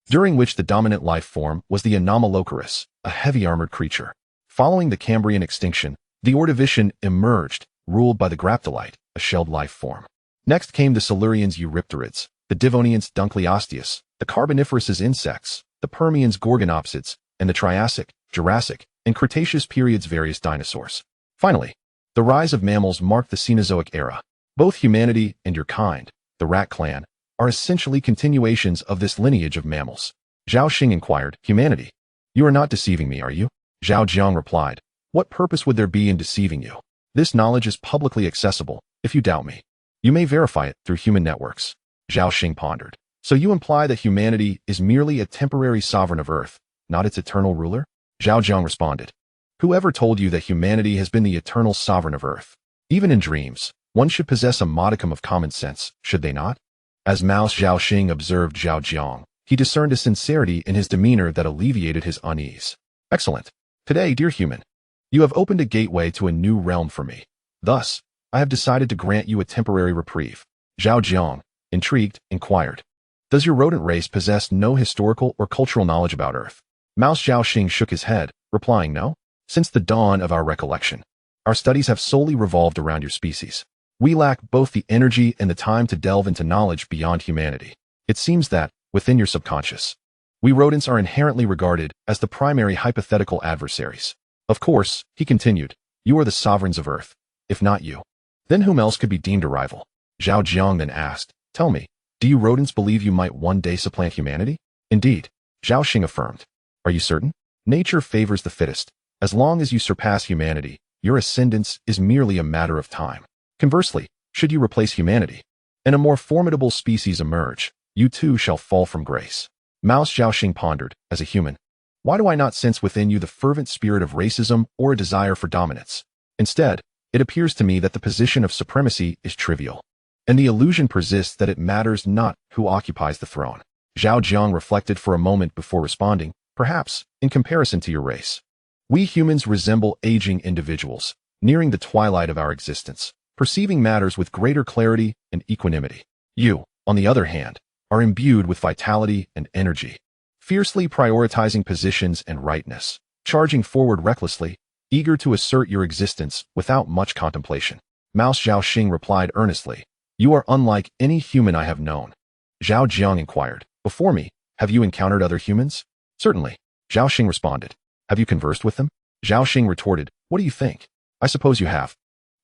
during which the dominant life form was the Anomalocaris, a heavy-armored creature. Following the Cambrian extinction, the Ordovician emerged, ruled by the Graptolite, a shelled life form. Next came the Silurians Eurypterids, the Devonians Dunkleosteus, the Carboniferous insects, the Permians Gorgonopsids, and the Triassic, Jurassic, and Cretaceous periods various dinosaurs. Finally, the rise of mammals marked the Cenozoic era. Both humanity and your kind, the rat clan, are essentially continuations of this lineage of mammals. Zhao Xing inquired, humanity? You are not deceiving me, are you? Zhao Jiang replied, what purpose would there be in deceiving you? This knowledge is publicly accessible. If you doubt me, you may verify it through human networks. Zhao Xing pondered. So you imply that humanity is merely a temporary sovereign of Earth, not its eternal ruler? Zhao Jiang responded. Whoever told you that humanity has been the eternal sovereign of Earth? Even in dreams, one should possess a modicum of common sense, should they not? As Mouse Zhao Xing observed Zhao Jiang, he discerned a sincerity in his demeanor that alleviated his unease. Excellent. Today, dear human, you have opened a gateway to a new realm for me. Thus, I have decided to grant you a temporary reprieve. Zhao Jiang, intrigued, inquired. Does your rodent race possess no historical or cultural knowledge about Earth? Mouse Zhao Xing shook his head, replying no. Since the dawn of our recollection, our studies have solely revolved around your species. We lack both the energy and the time to delve into knowledge beyond humanity. It seems that, within your subconscious, we rodents are inherently regarded as the primary hypothetical adversaries. Of course, he continued, you are the sovereigns of Earth. If not you, then whom else could be deemed a rival? Zhao Jiang then asked, tell me, do you rodents believe you might one day supplant humanity? Indeed, Zhao Xing affirmed. Are you certain? Nature favors the fittest. As long as you surpass humanity, your ascendance is merely a matter of time. Conversely, should you replace humanity, and a more formidable species emerge, you too shall fall from grace. Mouse Zhao Xing pondered, as a human, why do I not sense within you the fervent spirit of racism or a desire for dominance? Instead, it appears to me that the position of supremacy is trivial, and the illusion persists that it matters not who occupies the throne. Zhao Jiang reflected for a moment before responding, perhaps, in comparison to your race, we humans resemble aging individuals, nearing the twilight of our existence, perceiving matters with greater clarity and equanimity. You, on the other hand, are imbued with vitality and energy, fiercely prioritizing positions and rightness, charging forward recklessly, eager to assert your existence without much contemplation. Mouse Zhao Xing replied earnestly, you are unlike any human I have known. Zhao Jiang inquired. Before me, have you encountered other humans? Certainly. Zhao Xing responded. Have you conversed with them? Zhao Xing retorted. What do you think? I suppose you have.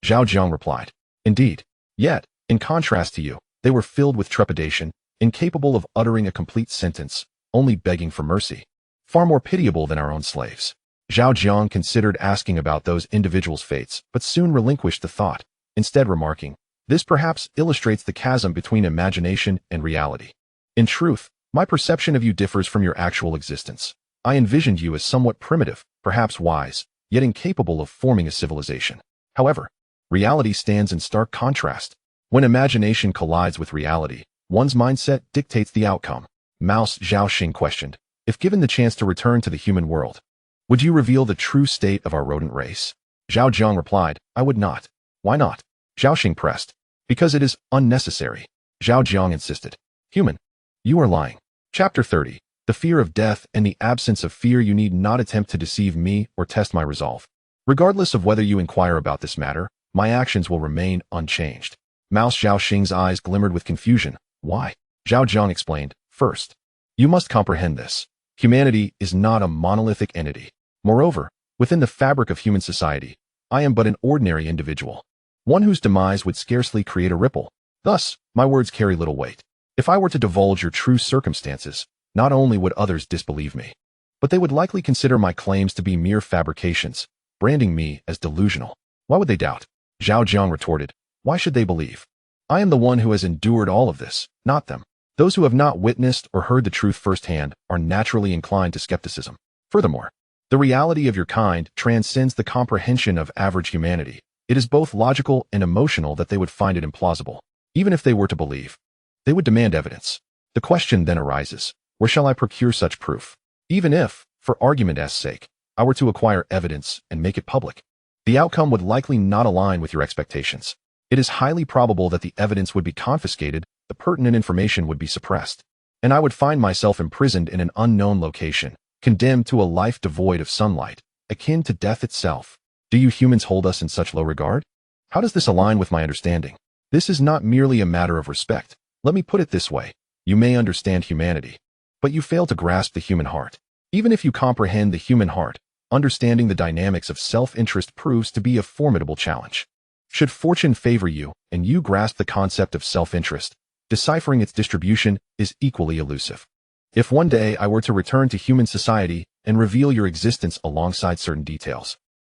Zhao Jiang replied. Indeed. Yet, in contrast to you, they were filled with trepidation, incapable of uttering a complete sentence, only begging for mercy. Far more pitiable than our own slaves. Zhao Jiang considered asking about those individuals' fates, but soon relinquished the thought, instead remarking, this perhaps illustrates the chasm between imagination and reality. In truth, my perception of you differs from your actual existence. I envisioned you as somewhat primitive, perhaps wise, yet incapable of forming a civilization. However, reality stands in stark contrast. When imagination collides with reality, one's mindset dictates the outcome. Mouse Zhao Xing questioned, if given the chance to return to the human world, would you reveal the true state of our rodent race? Zhao Jiang replied, I would not. Why not? Zhao Xing pressed. Because it is unnecessary. Zhao Jiang insisted. Human, you are lying. Chapter 30. The fear of death and the absence of fear. You need not attempt to deceive me or test my resolve. Regardless of whether you inquire about this matter, my actions will remain unchanged. Mouse Zhao Xing's eyes glimmered with confusion. Why? Zhao Jiang explained. First, you must comprehend this. Humanity is not a monolithic entity. Moreover, within the fabric of human society, I am but an ordinary individual, one whose demise would scarcely create a ripple. Thus, my words carry little weight. If I were to divulge your true circumstances, not only would others disbelieve me, but they would likely consider my claims to be mere fabrications, branding me as delusional. Why would they doubt? Zhao Jiang retorted. Why should they believe? I am the one who has endured all of this, not them. Those who have not witnessed or heard the truth firsthand are naturally inclined to skepticism. Furthermore, the reality of your kind transcends the comprehension of average humanity. It is both logical and emotional that they would find it implausible. Even if they were to believe, they would demand evidence. The question then arises, where shall I procure such proof? Even if, for argument's sake, I were to acquire evidence and make it public, the outcome would likely not align with your expectations. It is highly probable that the evidence would be confiscated, the pertinent information would be suppressed, and I would find myself imprisoned in an unknown location, condemned to a life devoid of sunlight, akin to death itself. Do you humans hold us in such low regard? How does this align with my understanding? This is not merely a matter of respect. Let me put it this way. You may understand humanity, but you fail to grasp the human heart. Even if you comprehend the human heart, understanding the dynamics of self-interest proves to be a formidable challenge. Should fortune favor you, and you grasp the concept of self-interest, deciphering its distribution is equally elusive. If one day I were to return to human society and reveal your existence alongside certain details,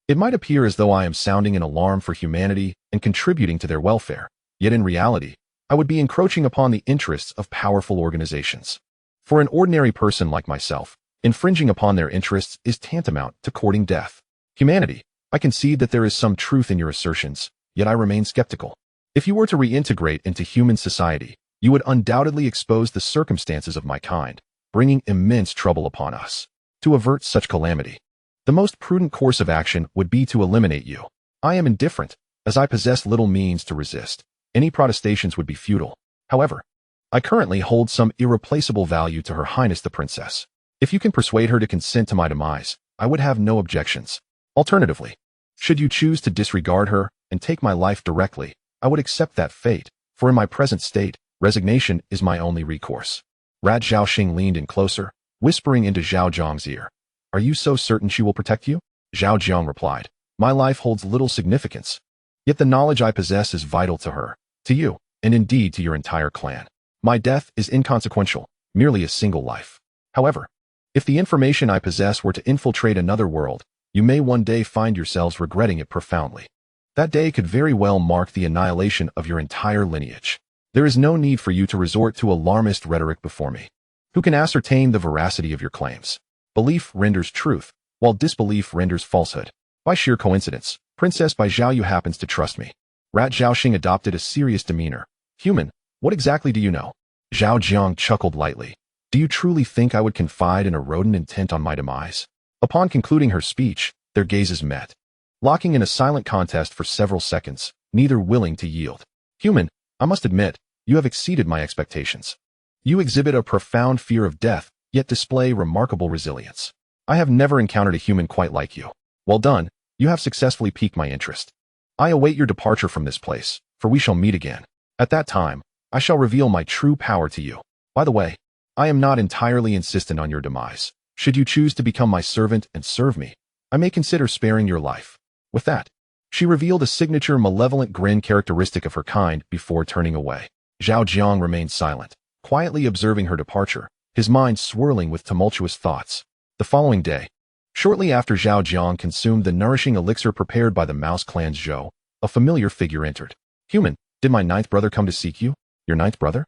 it might appear as though I am sounding an alarm for humanity and contributing to their welfare, yet in reality, I would be encroaching upon the interests of powerful organizations. For an ordinary person like myself, infringing upon their interests is tantamount to courting death. Humanity, I concede that there is some truth in your assertions, yet I remain skeptical. If you were to reintegrate into human society, you would undoubtedly expose the circumstances of my kind, bringing immense trouble upon us. To avert such calamity, the most prudent course of action would be to eliminate you. I am indifferent, as I possess little means to resist. Any protestations would be futile. However, I currently hold some irreplaceable value to Her Highness the Princess. If you can persuade her to consent to my demise, I would have no objections. Alternatively, should you choose to disregard her and take my life directly, I would accept that fate, for in my present state, resignation is my only recourse. Rat Zhao Xing leaned in closer, whispering into Zhao Jiang's ear. Are you so certain she will protect you? Zhao Jiang replied. My life holds little significance. Yet the knowledge I possess is vital to her, to you, and indeed to your entire clan. My death is inconsequential, merely a single life. However, if the information I possess were to infiltrate another world, you may one day find yourselves regretting it profoundly. That day could very well mark the annihilation of your entire lineage. There is no need for you to resort to alarmist rhetoric before me. Who can ascertain the veracity of your claims? Belief renders truth, while disbelief renders falsehood. By sheer coincidence, Princess Bai Zhao Yu happens to trust me. Rat Zhao Xing adopted a serious demeanor. Human, what exactly do you know? Zhao Jiang chuckled lightly. Do you truly think I would confide in a rodent intent on my demise? Upon concluding her speech, their gazes met, locking in a silent contest for several seconds, neither willing to yield. Human, I must admit, you have exceeded my expectations. You exhibit a profound fear of death, yet display remarkable resilience. I have never encountered a human quite like you. Well done, you have successfully piqued my interest. I await your departure from this place, for we shall meet again. At that time, I shall reveal my true power to you. By the way, I am not entirely insistent on your demise. Should you choose to become my servant and serve me, I may consider sparing your life." With that, she revealed a signature malevolent grin characteristic of her kind before turning away. Zhao Jiang remained silent, quietly observing her departure, his mind swirling with tumultuous thoughts. The following day, shortly after Zhao Jiang consumed the nourishing elixir prepared by the Mouse clan's Zhou, a familiar figure entered. "Human, did my ninth brother come to seek you?" "Your ninth brother?"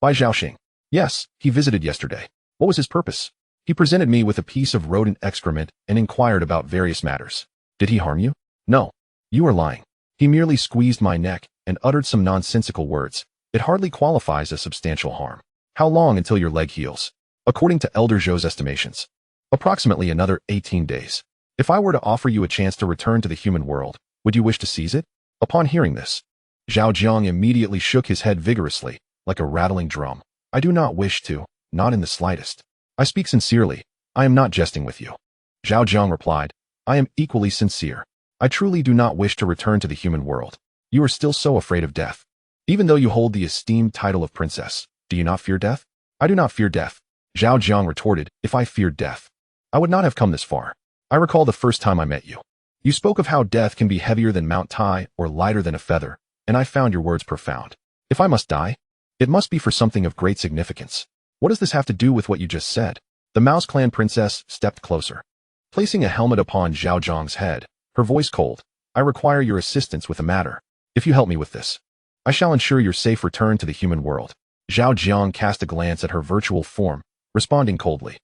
"By Zhaoxing. Yes, he visited yesterday." "What was his purpose?" "He presented me with a piece of rodent excrement and inquired about various matters." "Did he harm you?" "No. You are lying. He merely squeezed my neck and uttered some nonsensical words. It hardly qualifies as substantial harm." "How long until your leg heals?" "According to Elder Zhou's estimations, approximately another 18 days. If I were to offer you a chance to return to the human world, would you wish to seize it?" Upon hearing this, Zhao Jiang immediately shook his head vigorously, like a rattling drum. "I do not wish to, not in the slightest. I speak sincerely. I am not jesting with you." Zhao Jiang replied, "I am equally sincere. I truly do not wish to return to the human world. You are still so afraid of death. Even though you hold the esteemed title of princess, do you not fear death?" "I do not fear death," Zhao Jiang retorted. "If I feared death, I would not have come this far. I recall the first time I met you. You spoke of how death can be heavier than Mount Tai or lighter than a feather, and I found your words profound. If I must die, it must be for something of great significance. What does this have to do with what you just said?" The Mouse Clan princess stepped closer, placing a helmet upon Zhao Jiang's head, her voice cold. "I require your assistance with a matter. If you help me with this, I shall ensure your safe return to the human world." Zhao Jiang cast a glance at her virtual form, responding coldly.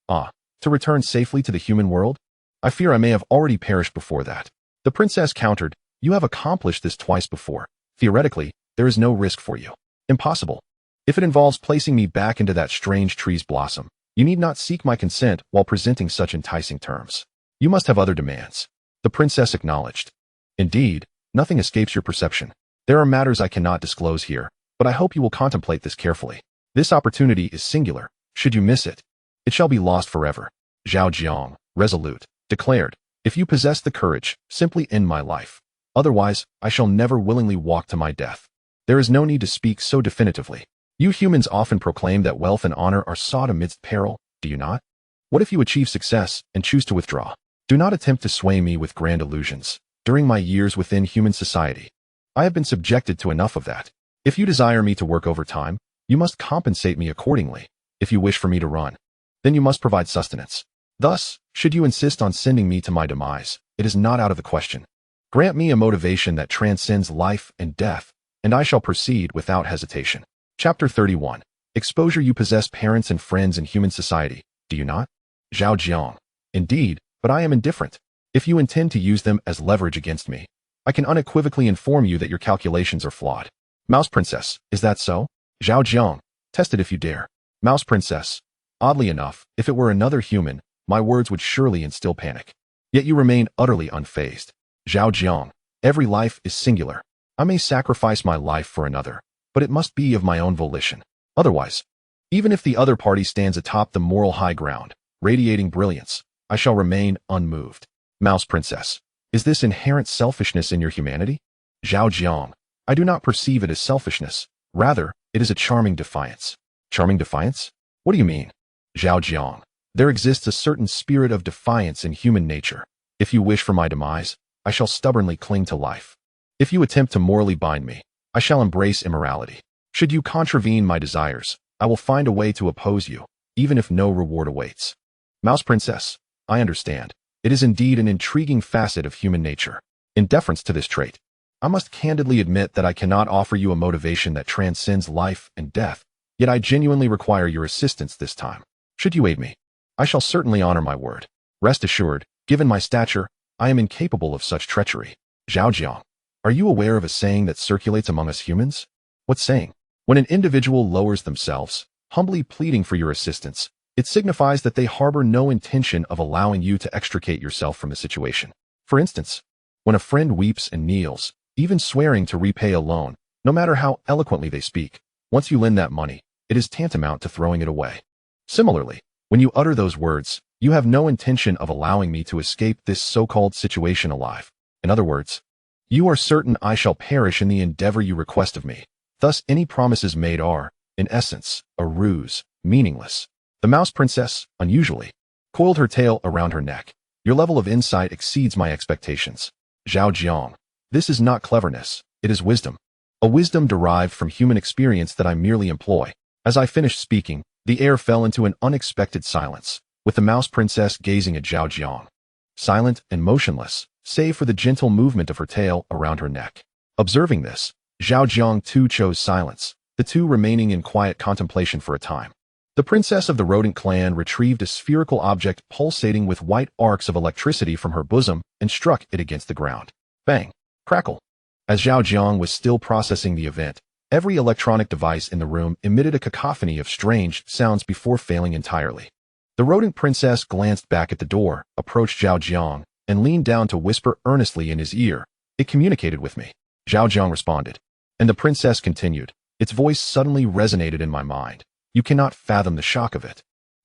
"Ah, to return safely to the human world? I fear I may have already perished before that." The princess countered, "You have accomplished this twice before. Theoretically, there is no risk for you." "Impossible. If it involves placing me back into that strange tree's blossom, you need not seek my consent while presenting such enticing terms. You must have other demands." The princess acknowledged. "Indeed, nothing escapes your perception. There are matters I cannot disclose here, but I hope you will contemplate this carefully. This opportunity is singular. Should you miss it, it shall be lost forever." Zhao Jiang, resolute, declared, "If you possess the courage, simply end my life. Otherwise, I shall never willingly walk to my death." "There is no need to speak so definitively. You humans often proclaim that wealth and honor are sought amidst peril, do you not? What if you achieve success and choose to withdraw? Do not attempt to sway me with grand illusions. During my years within human society, I have been subjected to enough of that. If you desire me to work overtime, you must compensate me accordingly. If you wish for me to run, then you must provide sustenance. Thus, should you insist on sending me to my demise, it is not out of the question. Grant me a motivation that transcends life and death, and I shall proceed without hesitation." Chapter 31. Exposure. You possess parents and friends in human society, do you not? Zhao Jiang. "Indeed, but I am indifferent. If you intend to use them as leverage against me, I can unequivocally inform you that your calculations are flawed." Mouse Princess. "Is that so?" Zhao Jiang. "Test it if you dare." Mouse Princess. "Oddly enough, if it were another human, my words would surely instill panic. Yet you remain utterly unfazed." Zhao Jiang. "Every life is singular. I may sacrifice my life for another, but it must be of my own volition. Otherwise, even if the other party stands atop the moral high ground, radiating brilliance, I shall remain unmoved." Mouse Princess. "Is this inherent selfishness in your humanity?" Zhao Jiang. "I do not perceive it as selfishness. Rather, it is a charming defiance." Charming defiance? What do you mean? Zhao Jiang. "There exists a certain spirit of defiance in human nature. If you wish for my demise, I shall stubbornly cling to life. If you attempt to morally bind me, I shall embrace immorality. Should you contravene my desires, I will find a way to oppose you, even if no reward awaits." Mouse Princess. "I understand. It is indeed an intriguing facet of human nature. In deference to this trait, I must candidly admit that I cannot offer you a motivation that transcends life and death, yet I genuinely require your assistance this time. Should you aid me, I shall certainly honor my word. Rest assured, given my stature, I am incapable of such treachery." Zhao Jiang. "Are you aware of a saying that circulates among us humans?" "What saying?" "When an individual lowers themselves, humbly pleading for your assistance, it signifies that they harbor no intention of allowing you to extricate yourself from the situation. For instance, when a friend weeps and kneels, even swearing to repay a loan, no matter how eloquently they speak, once you lend that money, it is tantamount to throwing it away. Similarly, when you utter those words, you have no intention of allowing me to escape this so-called situation alive. In other words, you are certain I shall perish in the endeavor you request of me. Thus, any promises made are, in essence, a ruse, meaningless. The mouse princess, unusually, coiled her tail around her neck. Your level of insight exceeds my expectations. Zhao Jiang. This is not cleverness, it is wisdom. A wisdom derived from human experience that I merely employ. As I finished speaking, the air fell into an unexpected silence, with the mouse princess gazing at Zhao Jiang. Silent and motionless, save for the gentle movement of her tail around her neck. Observing this, Zhao Jiang too chose silence, the two remaining in quiet contemplation for a time. The princess of the rodent clan retrieved a spherical object pulsating with white arcs of electricity from her bosom and struck it against the ground. Bang! Crackle! As Zhao Jiang was still processing the event, every electronic device in the room emitted a cacophony of strange sounds before failing entirely. The rodent princess glanced back at the door, approached Zhao Jiang, and leaned down to whisper earnestly in his ear. It communicated with me. Zhao Jiang responded. And the princess continued. Its voice suddenly resonated in my mind. You cannot fathom the shock of it.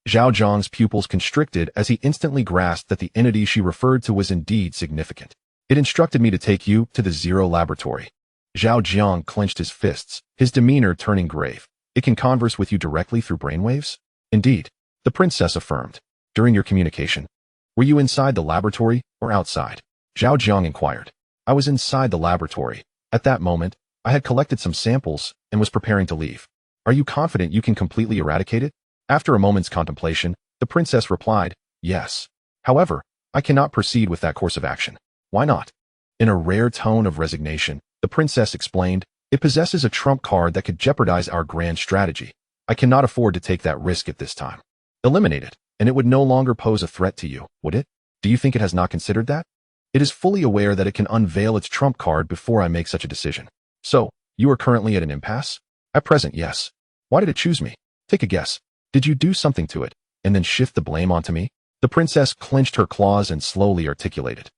Zhao Jiang's pupils constricted as he instantly grasped that the entity she referred to was indeed significant. It instructed me to take you to the Zero Laboratory. Zhao Jiang clenched his fists, his demeanor turning grave. It can converse with you directly through brainwaves? Indeed, the princess affirmed. During your communication, were you inside the laboratory or outside? Zhao Jiang inquired. I was inside the laboratory. At that moment, I had collected some samples and was preparing to leave. Are you confident you can completely eradicate it? After a moment's contemplation, the princess replied, yes. However, I cannot proceed with that course of action. Why not? In a rare tone of resignation, the princess explained, it possesses a trump card that could jeopardize our grand strategy. I cannot afford to take that risk at this time. Eliminate it, and it would no longer pose a threat to you, would it? Do you think it has not considered that? It is fully aware that it can unveil its trump card before I make such a decision. So, you are currently at an impasse? At present, yes. Why did it choose me? Take a guess. Did you do something to it, and then shift the blame onto me? The princess clenched her claws and slowly articulated.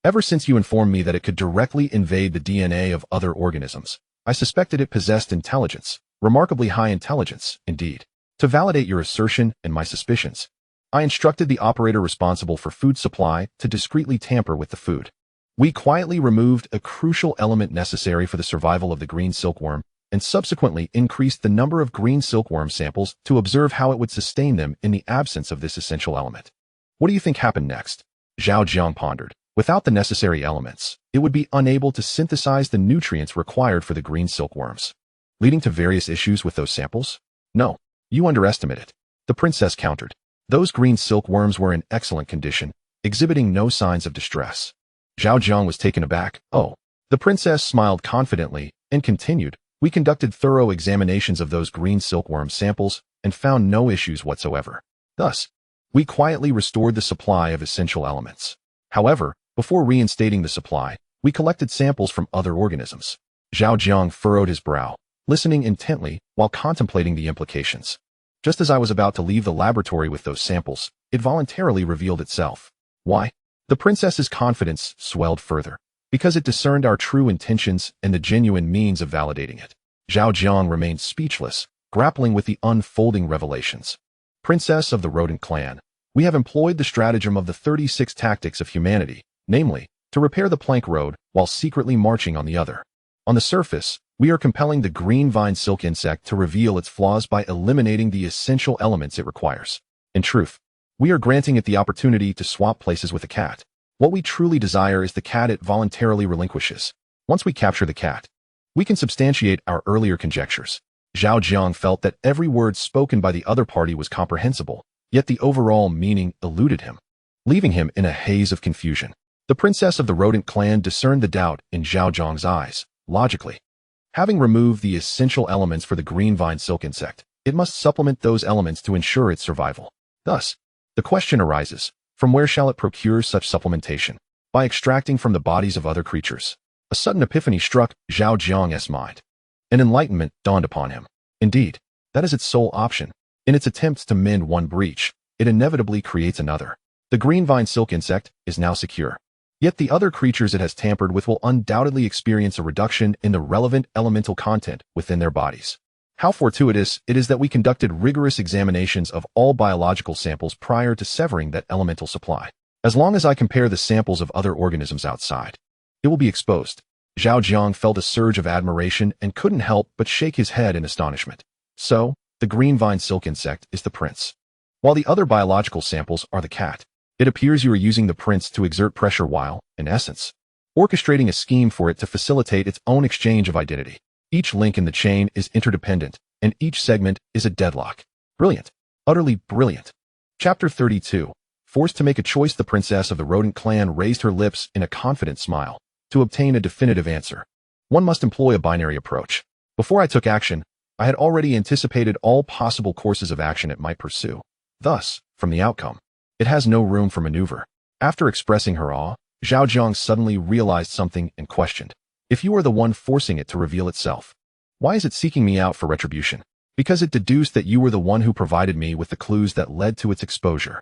Ever since you informed me that it could directly invade the DNA of other organisms, I suspected it possessed intelligence, remarkably high intelligence, indeed. To validate your assertion and my suspicions, I instructed the operator responsible for food supply to discreetly tamper with the food. We quietly removed a crucial element necessary for the survival of the green silkworm and subsequently increased the number of green silkworm samples to observe how it would sustain them in the absence of this essential element. What do you think happened next? Zhao Jiang pondered. Without the necessary elements, it would be unable to synthesize the nutrients required for the green silkworms, leading to various issues with those samples? No, you underestimate it. The princess countered. Those green silkworms were in excellent condition, exhibiting no signs of distress. Zhao Jiang was taken aback. Oh. The princess smiled confidently and continued. We conducted thorough examinations of those green silkworm samples and found no issues whatsoever. Thus, we quietly restored the supply of essential elements. However, before reinstating the supply, we collected samples from other organisms. Zhao Jiang furrowed his brow, listening intently while contemplating the implications. Just as I was about to leave the laboratory with those samples, it voluntarily revealed itself. Why? The princess's confidence swelled further, because it discerned our true intentions and the genuine means of validating it. Zhao Jiang remained speechless, grappling with the unfolding revelations. Princess of the rodent clan, we have employed the stratagem of the 36 tactics of humanity, namely, to repair the plank road while secretly marching on the other. On the surface, we are compelling the green vine silk insect to reveal its flaws by eliminating the essential elements it requires. In truth, we are granting it the opportunity to swap places with the cat. What we truly desire is the cat it voluntarily relinquishes. Once we capture the cat, we can substantiate our earlier conjectures. Zhao Jiang felt that every word spoken by the other party was comprehensible, yet the overall meaning eluded him, leaving him in a haze of confusion. The princess of the rodent clan discerned the doubt in Zhao Jiang's eyes. Logically, having removed the essential elements for the green vine silk insect, it must supplement those elements to ensure its survival. Thus, the question arises, from where shall it procure such supplementation? By extracting from the bodies of other creatures. A sudden epiphany struck Zhao Jiang's mind. An enlightenment dawned upon him. Indeed, that is its sole option. In its attempts to mend one breach, it inevitably creates another. The green vine silk insect is now secure. Yet the other creatures it has tampered with will undoubtedly experience a reduction in the relevant elemental content within their bodies. How fortuitous it is that we conducted rigorous examinations of all biological samples prior to severing that elemental supply. As long as I compare the samples of other organisms outside, it will be exposed. Zhao Jiang felt a surge of admiration and couldn't help but shake his head in astonishment. So, the green vine silk insect is the prince, while the other biological samples are the cat. It appears you are using the prince to exert pressure while, in essence, orchestrating a scheme for it to facilitate its own exchange of identity. Each link in the chain is interdependent, and each segment is a deadlock. Brilliant. Utterly brilliant. Chapter 32. Forced to make a choice, the princess of the rodent clan raised her lips in a confident smile. To obtain a definitive answer, one must employ a binary approach. Before I took action, I had already anticipated all possible courses of action it might pursue. Thus, from the outcome, it has no room for maneuver. After expressing her awe, Zhao Jiang suddenly realized something and questioned. If you are the one forcing it to reveal itself, why is it seeking me out for retribution? Because it deduced that you were the one who provided me with the clues that led to its exposure.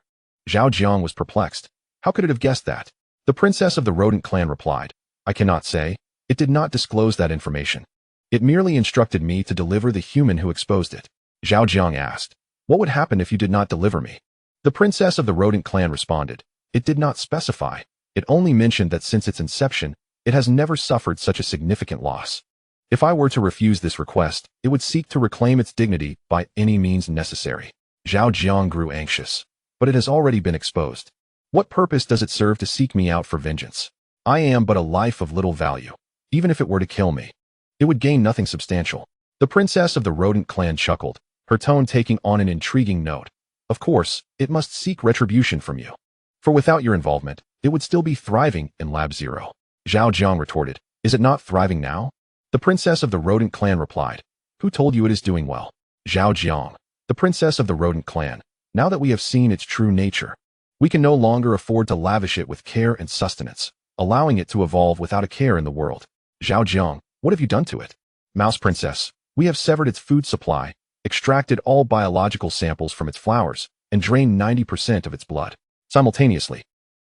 Zhao Jiang was perplexed. How could it have guessed that? The princess of the rodent clan replied, I cannot say. It did not disclose that information. It merely instructed me to deliver the human who exposed it. Zhao Jiang asked, what would happen if you did not deliver me? The princess of the rodent clan responded, it did not specify. It only mentioned that since its inception, it has never suffered such a significant loss. If I were to refuse this request, it would seek to reclaim its dignity by any means necessary. Zhao Jiang grew anxious. But it has already been exposed. What purpose does it serve to seek me out for vengeance? I am but a life of little value. Even if it were to kill me, it would gain nothing substantial. The princess of the rodent clan chuckled, her tone taking on an intriguing note. Of course, it must seek retribution from you. For without your involvement, it would still be thriving in Lab Zero. Zhao Jiang retorted, is it not thriving now? The princess of the rodent clan replied, who told you it is doing well? Zhao Jiang, the princess of the rodent clan. Now that we have seen its true nature, we can no longer afford to lavish it with care and sustenance, allowing it to evolve without a care in the world. Zhao Jiang, what have you done to it? Mouse princess, we have severed its food supply, extracted all biological samples from its flowers, and drained 90% of its blood. Simultaneously,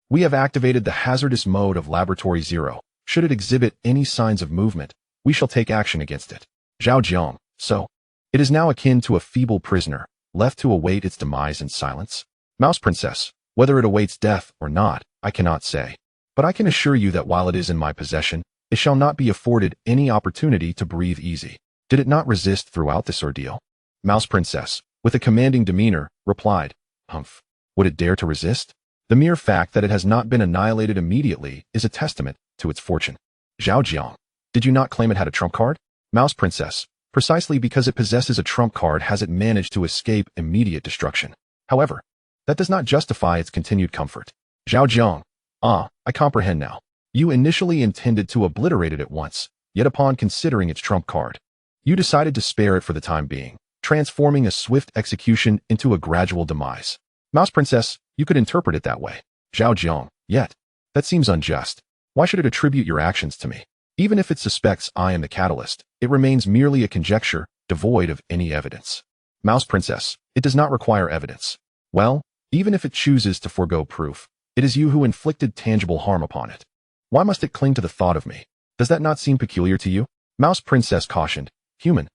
we have activated the hazardous mode of Laboratory Zero. Should it exhibit any signs of movement, we shall take action against it. Zhao Jiang, so, it is now akin to a feeble prisoner, left to await its demise in silence? Mouse princess, whether it awaits death or not, I cannot say. But I can assure you that while it is in my possession, it shall not be afforded any opportunity to breathe easy. Did it not resist throughout this ordeal? Mouse princess, with a commanding demeanor, replied, humph. Would it dare to resist? The mere fact that it has not been annihilated immediately is a testament to its fortune. Zhao Jiang, did you not claim it had a trump card? Mouse princess, precisely because it possesses a trump card has it managed to escape immediate destruction. However, that does not justify its continued comfort. Zhao Jiang, I comprehend now. You initially intended to obliterate it at once, yet upon considering its trump card, you decided to spare it for the time being, transforming a swift execution into a gradual demise. Mouse princess, you could interpret it that way. Zhao Jiang, yet, that seems unjust. Why should it attribute your actions to me? Even if it suspects I am the catalyst, it remains merely a conjecture, devoid of any evidence. Mouse princess, it does not require evidence. Well, even if it chooses to forego proof, it is you who inflicted tangible harm upon it. Why must it cling to the thought of me? Does that not seem peculiar to you? Mouse princess cautioned, human,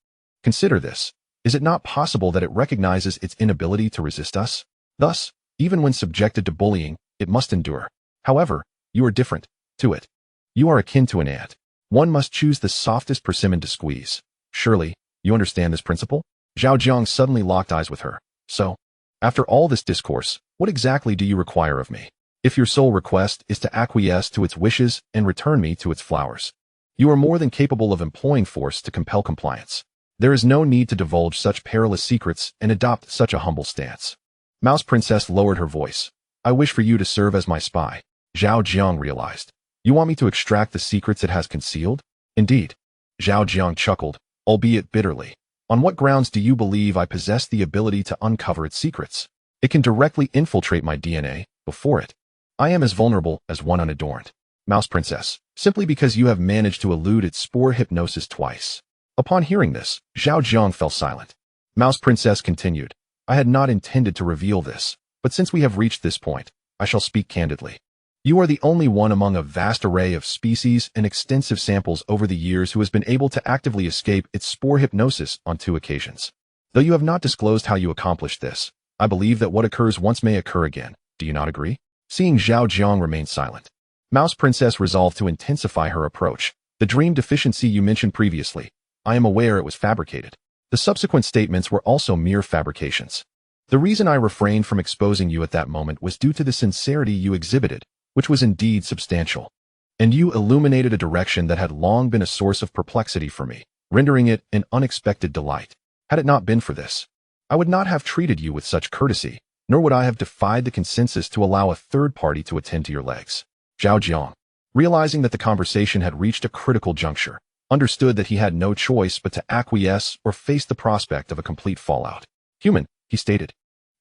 consider this. Is it not possible that it recognizes its inability to resist us? Thus, even when subjected to bullying, it must endure. However, you are different. To it, you are akin to an ant. One must choose the softest persimmon to squeeze. Surely, you understand this principle? Zhao Jiang suddenly locked eyes with her. So, after all this discourse, what exactly do you require of me? If your sole request is to acquiesce to its wishes and return me to its flowers, you are more than capable of employing force to compel compliance. There is no need to divulge such perilous secrets and adopt such a humble stance. Mouse princess lowered her voice. I wish for you to serve as my spy. Zhao Jiang realized. You want me to extract the secrets it has concealed? Indeed. Zhao Jiang chuckled, albeit bitterly. On what grounds do you believe I possess the ability to uncover its secrets? It can directly infiltrate my DNA. Before it, I am as vulnerable as one unadorned. Mouse princess, simply because you have managed to elude its spore hypnosis twice. Upon hearing this, Zhao Jiang fell silent. Mouse princess continued. I had not intended to reveal this, but since we have reached this point, I shall speak candidly. You are the only one among a vast array of species and extensive samples over the years who has been able to actively escape its spore hypnosis on 2 occasions. Though you have not disclosed how you accomplished this, I believe that what occurs once may occur again. Do you not agree? Seeing Zhao Jiang remain silent, Mouse Princess resolved to intensify her approach. The dream deficiency you mentioned previously, I am aware it was fabricated. The subsequent statements were also mere fabrications. The reason I refrained from exposing you at that moment was due to the sincerity you exhibited, which was indeed substantial. And you illuminated a direction that had long been a source of perplexity for me, rendering it an unexpected delight. Had it not been for this, I would not have treated you with such courtesy, nor would I have defied the consensus to allow a third party to attend to your legs. Zhao Jiang, realizing that the conversation had reached a critical juncture, understood that he had no choice but to acquiesce or face the prospect of a complete fallout. Human, he stated,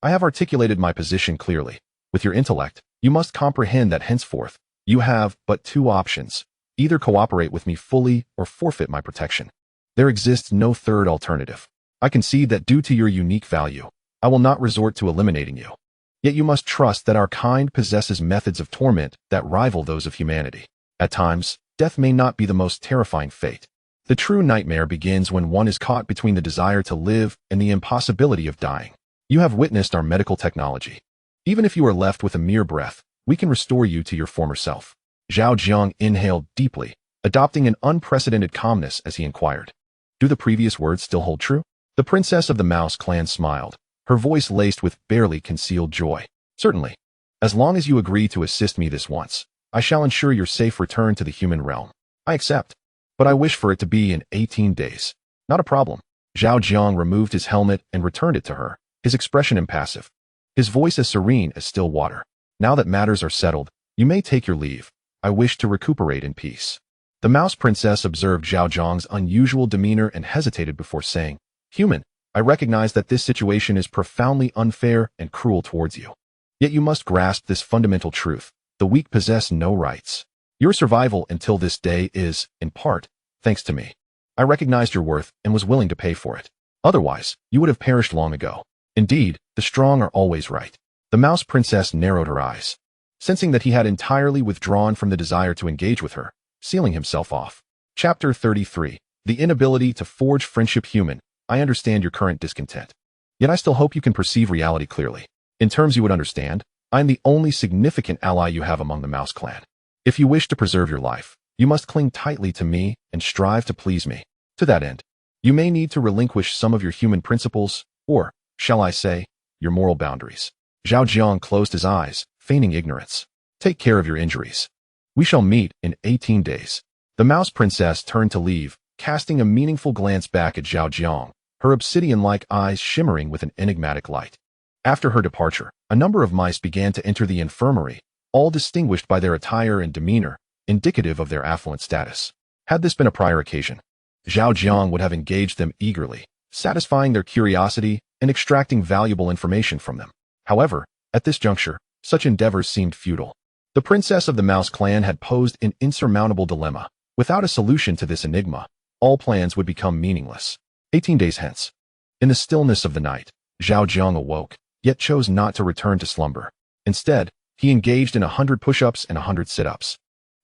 I have articulated my position clearly. With your intellect, you must comprehend that henceforth, you have but two options. Either cooperate with me fully or forfeit my protection. There exists no third alternative. I concede that due to your unique value, I will not resort to eliminating you. Yet you must trust that our kind possesses methods of torment that rival those of humanity. At times, death may not be the most terrifying fate. The true nightmare begins when one is caught between the desire to live and the impossibility of dying. You have witnessed our medical technology. Even if you are left with a mere breath, we can restore you to your former self. Zhao Jiang inhaled deeply, adopting an unprecedented calmness as he inquired. Do the previous words still hold true? The princess of the Mouse clan smiled, her voice laced with barely concealed joy. Certainly. As long as you agree to assist me this once, I shall ensure your safe return to the human realm. I accept. But I wish for it to be in 18 days. Not a problem. Zhao Jiang removed his helmet and returned it to her, his expression impassive, his voice as serene as still water. Now that matters are settled, you may take your leave. I wish to recuperate in peace. The Mouse Princess observed Zhao Jiang's unusual demeanor and hesitated before saying, Human, I recognize that this situation is profoundly unfair and cruel towards you. Yet you must grasp this fundamental truth. The weak possess no rights. Your survival until this day is, in part, thanks to me. I recognized your worth and was willing to pay for it. Otherwise, you would have perished long ago. Indeed, the strong are always right. The Mouse Princess narrowed her eyes, sensing that he had entirely withdrawn from the desire to engage with her, sealing himself off. Chapter 33. The inability to forge friendship. Human, I understand your current discontent. Yet I still hope you can perceive reality clearly. In terms you would understand, I am the only significant ally you have among the Mouse clan. If you wish to preserve your life, you must cling tightly to me and strive to please me. To that end, you may need to relinquish some of your human principles, or, shall I say, your moral boundaries. Zhao Jiang closed his eyes, feigning ignorance. Take care of your injuries. We shall meet in 18 days. The Mouse Princess turned to leave, casting a meaningful glance back at Zhao Jiang, her obsidian-like eyes shimmering with an enigmatic light. After her departure, a number of mice began to enter the infirmary, all distinguished by their attire and demeanor, indicative of their affluent status. Had this been a prior occasion, Zhao Jiang would have engaged them eagerly, satisfying their curiosity and extracting valuable information from them. However, at this juncture, such endeavors seemed futile. The princess of the Mouse clan had posed an insurmountable dilemma. Without a solution to this enigma, all plans would become meaningless. 18 days hence. In the stillness of the night, Zhao Jiang awoke, yet chose not to return to slumber. Instead, he engaged in 100 push-ups and 100 sit-ups.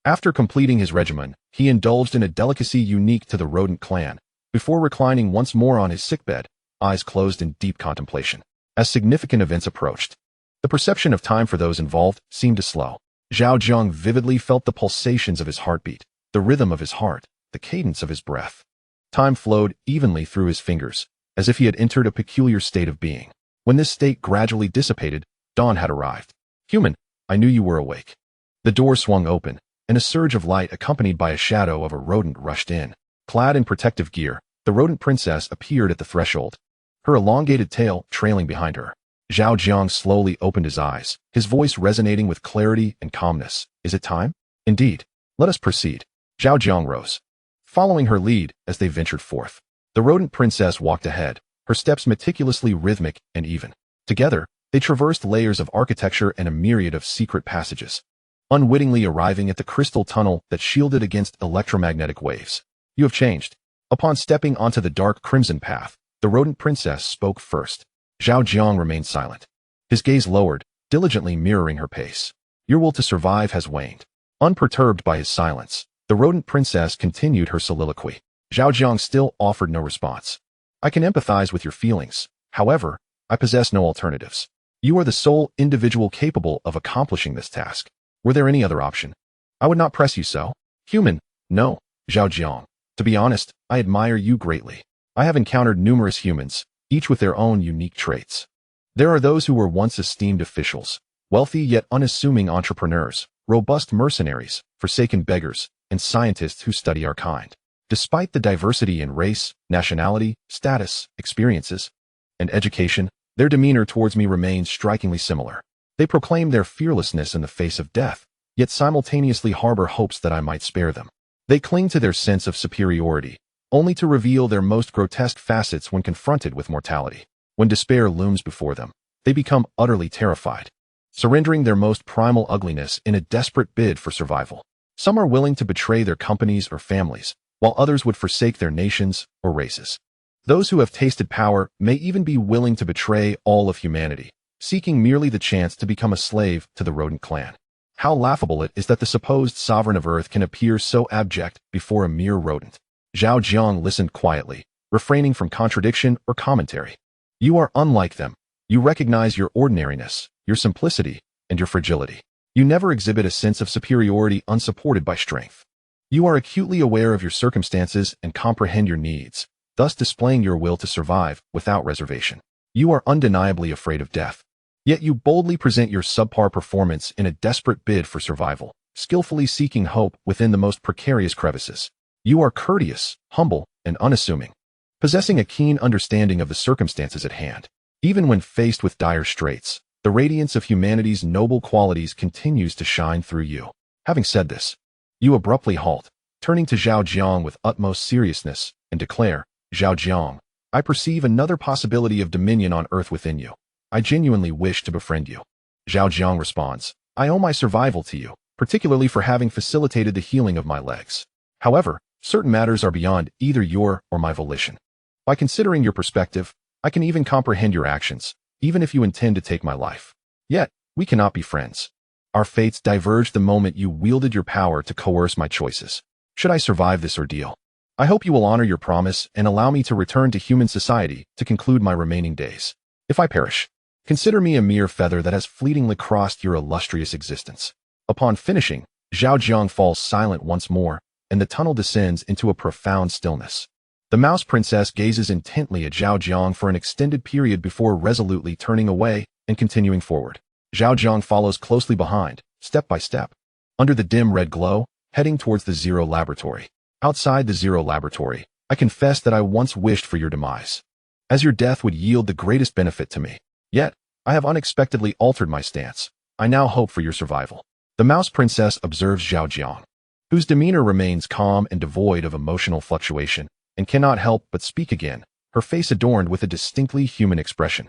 After completing his regimen, he indulged in a delicacy unique to the rodent clan, before reclining once more on his sickbed, eyes closed in deep contemplation. As significant events approached, the perception of time for those involved seemed to slow. Zhao Jiang vividly felt the pulsations of his heartbeat, the rhythm of his heart, the cadence of his breath. Time flowed evenly through his fingers, as if he had entered a peculiar state of being. When this state gradually dissipated, dawn had arrived. Human, I knew you were awake. The door swung open, and a surge of light accompanied by a shadow of a rodent rushed in. Clad in protective gear, the rodent princess appeared at the threshold, her elongated tail trailing behind her. Zhao Jiang slowly opened his eyes, his voice resonating with clarity and calmness. Is it time? Indeed. Let us proceed. Zhao Jiang rose, following her lead as they ventured forth. The rodent princess walked ahead, her steps meticulously rhythmic and even. Together, they traversed layers of architecture and a myriad of secret passages, unwittingly arriving at the crystal tunnel that shielded against electromagnetic waves. You have changed. Upon stepping onto the dark crimson path, the rodent princess spoke first. Zhao Jiang remained silent, his gaze lowered, diligently mirroring her pace. Your will to survive has waned. Unperturbed by his silence, the rodent princess continued her soliloquy. Zhao Jiang still offered no response. I can empathize with your feelings. However, I possess no alternatives. You are the sole individual capable of accomplishing this task. Were there any other option? I would not press you so. Human, no. Zhao Jiang, to be honest, I admire you greatly. I have encountered numerous humans, each with their own unique traits. There are those who were once esteemed officials, wealthy yet unassuming entrepreneurs, robust mercenaries, forsaken beggars, and scientists who study our kind. Despite the diversity in race, nationality, status, experiences, and education, their demeanor towards me remains strikingly similar. They proclaim their fearlessness in the face of death, yet simultaneously harbor hopes that I might spare them. They cling to their sense of superiority, only to reveal their most grotesque facets when confronted with mortality. When despair looms before them, they become utterly terrified, surrendering their most primal ugliness in a desperate bid for survival. Some are willing to betray their companies or families, while others would forsake their nations or races. Those who have tasted power may even be willing to betray all of humanity, seeking merely the chance to become a slave to the rodent clan. How laughable it is that the supposed sovereign of Earth can appear so abject before a mere rodent. Zhao Jiang listened quietly, refraining from contradiction or commentary. You are unlike them. You recognize your ordinariness, your simplicity, and your fragility. You never exhibit a sense of superiority unsupported by strength. You are acutely aware of your circumstances and comprehend your needs, thus displaying your will to survive without reservation. You are undeniably afraid of death. Yet you boldly present your subpar performance in a desperate bid for survival, skillfully seeking hope within the most precarious crevices. You are courteous, humble, and unassuming, possessing a keen understanding of the circumstances at hand. Even when faced with dire straits, the radiance of humanity's noble qualities continues to shine through you. Having said this, you abruptly halt, turning to Zhao Jiang with utmost seriousness, and declare, Zhao Jiang, I perceive another possibility of dominion on Earth within you. I genuinely wish to befriend you. Zhao Jiang responds, I owe my survival to you, particularly for having facilitated the healing of my legs. However, certain matters are beyond either your or my volition. By considering your perspective, I can even comprehend your actions, even if you intend to take my life. Yet, we cannot be friends. Our fates diverged the moment you wielded your power to coerce my choices. Should I survive this ordeal, I hope you will honor your promise and allow me to return to human society to conclude my remaining days. If I perish, consider me a mere feather that has fleetingly crossed your illustrious existence. Upon finishing, Zhao Jiang falls silent once more, and the tunnel descends into a profound stillness. The Mouse Princess gazes intently at Zhao Jiang for an extended period before resolutely turning away and continuing forward. Zhao Jiang follows closely behind, step by step, under the dim red glow, heading towards the Zero Laboratory. Outside the Zero Laboratory, I confess that I once wished for your demise, as your death would yield the greatest benefit to me. Yet, I have unexpectedly altered my stance. I now hope for your survival. The Mouse Princess observes Zhao Jiang, whose demeanor remains calm and devoid of emotional fluctuation, and cannot help but speak again, her face adorned with a distinctly human expression.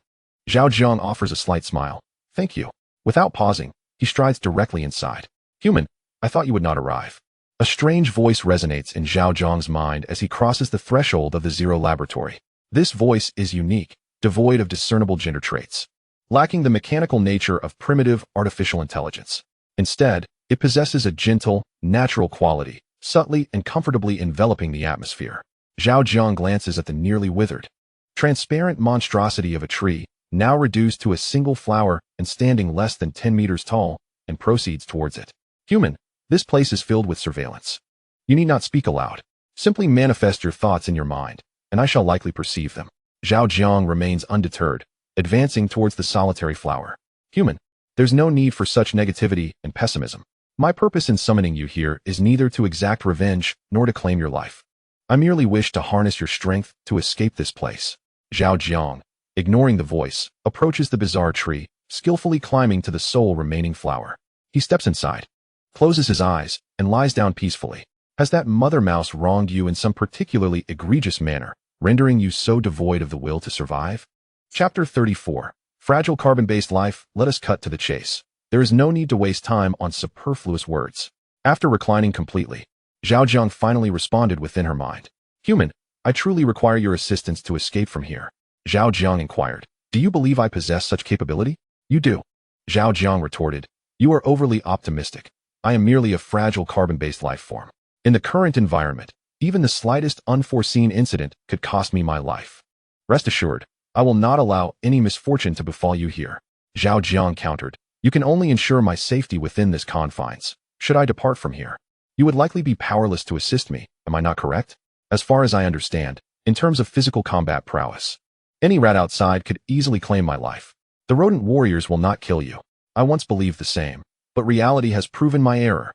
Zhao Jiang offers a slight smile. Thank you. Without pausing, he strides directly inside. Human, I thought you would not arrive. A strange voice resonates in Zhao Jiang's mind as he crosses the threshold of the Zero Laboratory. This voice is unique, devoid of discernible gender traits, lacking the mechanical nature of primitive artificial intelligence. Instead, it possesses a gentle, natural quality, subtly and comfortably enveloping the atmosphere. Zhao Jiang glances at the nearly withered, transparent monstrosity of a tree, now reduced to a single flower and standing less than 10 meters tall, and proceeds towards it. Human, this place is filled with surveillance. You need not speak aloud. Simply manifest your thoughts in your mind, and I shall likely perceive them. Zhao Jiang remains undeterred, advancing towards the solitary flower. Human, there's no need for such negativity and pessimism. My purpose in summoning you here is neither to exact revenge nor to claim your life. I merely wish to harness your strength to escape this place. Zhao Jiang, ignoring the voice, approaches the bizarre tree, skillfully climbing to the sole remaining flower. He steps inside, closes his eyes, and lies down peacefully. Has that mother mouse wronged you in some particularly egregious manner, rendering you so devoid of the will to survive? Chapter 34. Fragile carbon-based life. Let us cut to the chase. There is no need to waste time on superfluous words. After reclining completely, Zhao Jiang finally responded within her mind. Human, I truly require your assistance to escape from here. Zhao Jiang inquired. Do you believe I possess such capability? You do. Zhao Jiang retorted. You are overly optimistic. I am merely a fragile carbon-based life form. In the current environment, even the slightest unforeseen incident could cost me my life. Rest assured, I will not allow any misfortune to befall you here. Zhao Jiang countered. You can only ensure my safety within this confines. Should I depart from here, you would likely be powerless to assist me, Am I not correct? As far as I understand, in terms of physical combat prowess, any rat outside could easily claim my life. The rodent warriors will not kill you. I once believed the same, but reality has proven my error.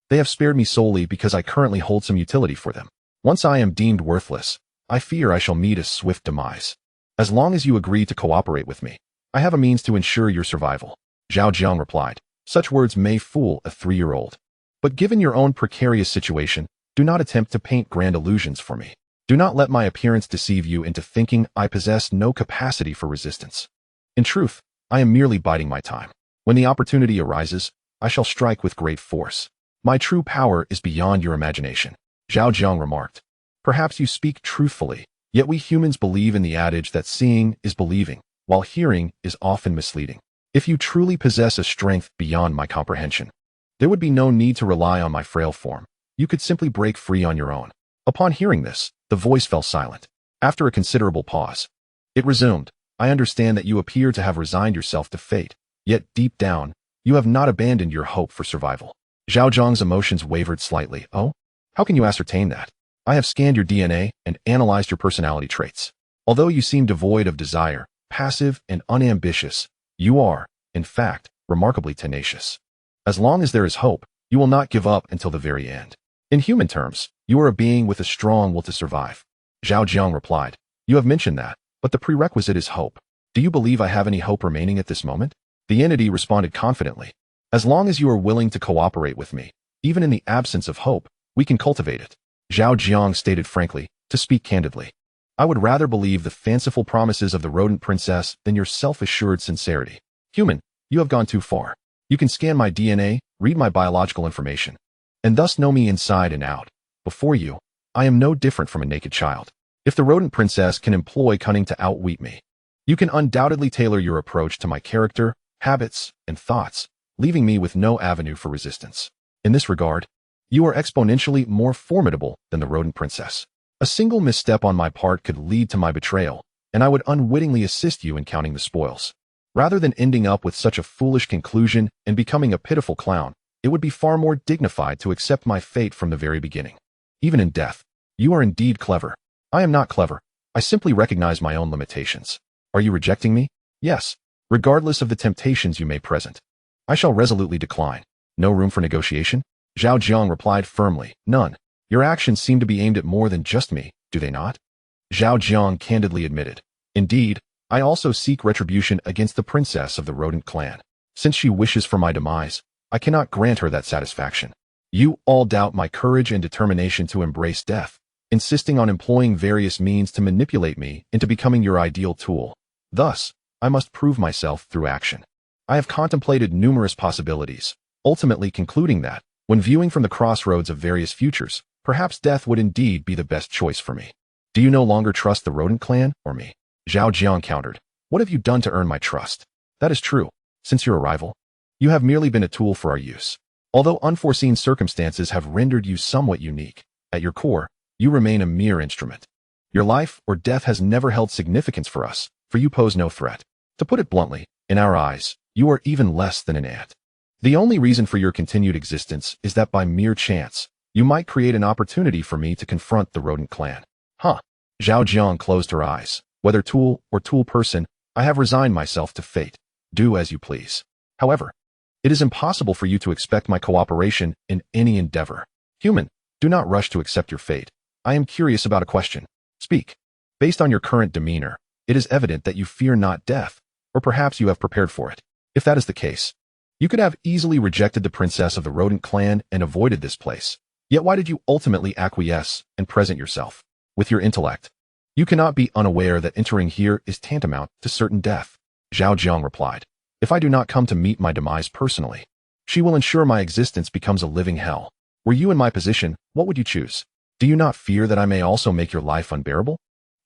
They have spared me solely because I currently hold some utility for them. Once I am deemed worthless, I fear I shall meet a swift demise. As long as you agree to cooperate with me, I have a means to ensure your survival. Zhao Jiang replied. Such words may fool a 3-year-old. But given your own precarious situation, do not attempt to paint grand illusions for me. Do not let my appearance deceive you into thinking I possess no capacity for resistance. In truth, I am merely biding my time. When the opportunity arises, I shall strike with great force. My true power is beyond your imagination. Zhao Jiang remarked. Perhaps you speak truthfully, yet we humans believe in the adage that seeing is believing, while hearing is often misleading. If you truly possess a strength beyond my comprehension, there would be no need to rely on my frail form. You could simply break free on your own. Upon hearing this, the voice fell silent. After a considerable pause, it resumed. I understand that you appear to have resigned yourself to fate, yet deep down, you have not abandoned your hope for survival. Zhao Jiang's emotions wavered slightly. Oh? How can you ascertain that? I have scanned your DNA and analyzed your personality traits. Although you seem devoid of desire, passive and unambitious, you are, in fact, remarkably tenacious. As long as there is hope, you will not give up until the very end. In human terms, you are a being with a strong will to survive. Zhao Jiang replied. You have mentioned that, but the prerequisite is hope. Do you believe I have any hope remaining at this moment? The entity responded confidently. As long as you are willing to cooperate with me, even in the absence of hope, we can cultivate it. Zhao Jiang stated frankly, to speak candidly. I would rather believe the fanciful promises of the rodent princess than your self-assured sincerity. Human, you have gone too far. You can scan my DNA, read my biological information, and thus know me inside and out. Before you, I am no different from a naked child. If the rodent princess can employ cunning to outwit me, you can undoubtedly tailor your approach to my character, habits, and thoughts, leaving me with no avenue for resistance. In this regard, you are exponentially more formidable than the rodent princess. A single misstep on my part could lead to my betrayal, and I would unwittingly assist you in counting the spoils. Rather than ending up with such a foolish conclusion and becoming a pitiful clown, it would be far more dignified to accept my fate from the very beginning. Even in death, you are indeed clever. I am not clever. I simply recognize my own limitations. Are you rejecting me? Yes. Regardless of the temptations you may present, I shall resolutely decline. No room for negotiation? Zhao Jiang replied firmly. None. Your actions seem to be aimed at more than just me, do they not? Zhao Jiang candidly admitted. Indeed, I also seek retribution against the princess of the rodent clan. Since she wishes for my demise, I cannot grant her that satisfaction. You all doubt my courage and determination to embrace death, insisting on employing various means to manipulate me into becoming your ideal tool. Thus, I must prove myself through action. I have contemplated numerous possibilities, ultimately concluding that, when viewing from the crossroads of various futures, perhaps death would indeed be the best choice for me. Do you no longer trust the rodent clan or me? Zhao Jiang countered. What have you done to earn my trust? That is true. Since your arrival, you have merely been a tool for our use. Although unforeseen circumstances have rendered you somewhat unique, at your core, you remain a mere instrument. Your life or death has never held significance for us, for you pose no threat. To put it bluntly, in our eyes, you are even less than an ant. The only reason for your continued existence is that by mere chance, you might create an opportunity for me to confront the rodent clan. Huh. Zhao Jiang closed her eyes. Whether tool or tool person, I have resigned myself to fate. Do as you please. However, it is impossible for you to expect my cooperation in any endeavor. Human, do not rush to accept your fate. I am curious about a question. Speak. Based on your current demeanor, it is evident that you fear not death, or perhaps you have prepared for it. If that is the case, you could have easily rejected the princess of the rodent clan and avoided this place. Yet why did you ultimately acquiesce and present yourself? With your intellect, you cannot be unaware that entering here is tantamount to certain death. Zhao Jiang replied. If I do not come to meet my demise personally, she will ensure my existence becomes a living hell. Were you in my position, what would you choose? Do you not fear that I may also make your life unbearable?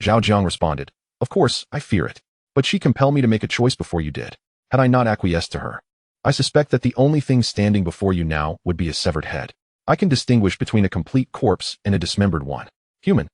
Zhao Jiang responded. Of course, I fear it. But she compelled me to make a choice before you did. Had I not acquiesced to her, I suspect that the only thing standing before you now would be a severed head. I can distinguish between a complete corpse and a dismembered one. Human,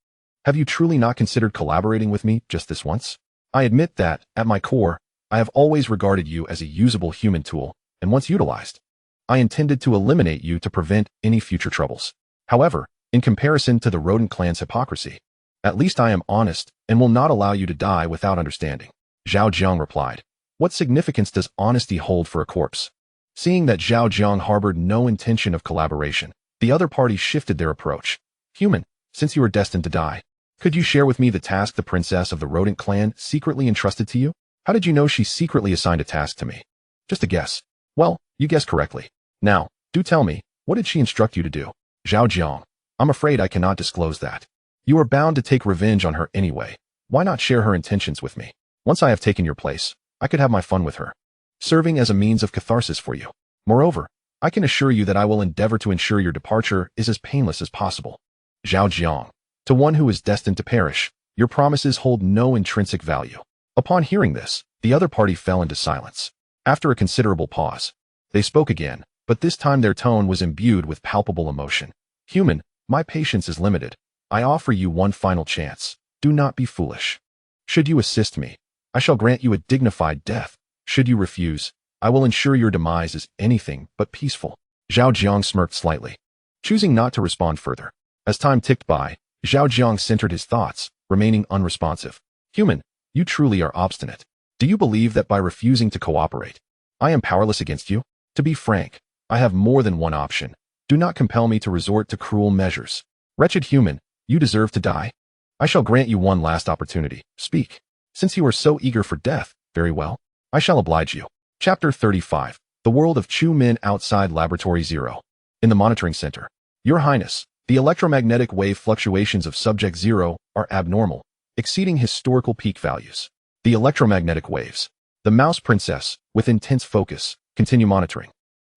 have you truly not considered collaborating with me just this once? I admit that, at my core, I have always regarded you as a usable human tool, and once utilized, I intended to eliminate you to prevent any future troubles. However, in comparison to the rodent clan's hypocrisy. At least I am honest and will not allow you to die without understanding. Zhao Jiang replied. What significance does honesty hold for a corpse? Seeing that Zhao Jiang harbored no intention of collaboration, the other party shifted their approach. Human, since you are destined to die, could you share with me the task the princess of the rodent clan secretly entrusted to you? How did you know she secretly assigned a task to me? Just a guess. Well, you guessed correctly. Now, do tell me, what did she instruct you to do? Zhao Jiang, I'm afraid I cannot disclose that. You are bound to take revenge on her anyway. Why not share her intentions with me? Once I have taken your place, I could have my fun with her, serving as a means of catharsis for you. Moreover, I can assure you that I will endeavor to ensure your departure is as painless as possible. Zhao Jiang, to one who is destined to perish, your promises hold no intrinsic value. Upon hearing this, the other party fell into silence. After a considerable pause, they spoke again, but this time their tone was imbued with palpable emotion. Human, my patience is limited. I offer you one final chance. Do not be foolish. Should you assist me, I shall grant you a dignified death. Should you refuse, I will ensure your demise is anything but peaceful. Zhao Jiang smirked slightly, choosing not to respond further. As time ticked by, Zhao Jiang centered his thoughts, remaining unresponsive. Human, you truly are obstinate. Do you believe that by refusing to cooperate, I am powerless against you? To be frank, I have more than one option. Do not compel me to resort to cruel measures. Wretched human, you deserve to die. I shall grant you one last opportunity. Speak. Since you are so eager for death, very well. I shall oblige you. Chapter 35. The World of Chu Men Outside Laboratory 0. In the Monitoring Center. Your Highness, the electromagnetic wave fluctuations of Subject 0 are abnormal, exceeding historical peak values. The electromagnetic waves. The Mouse Princess, with intense focus, continue monitoring.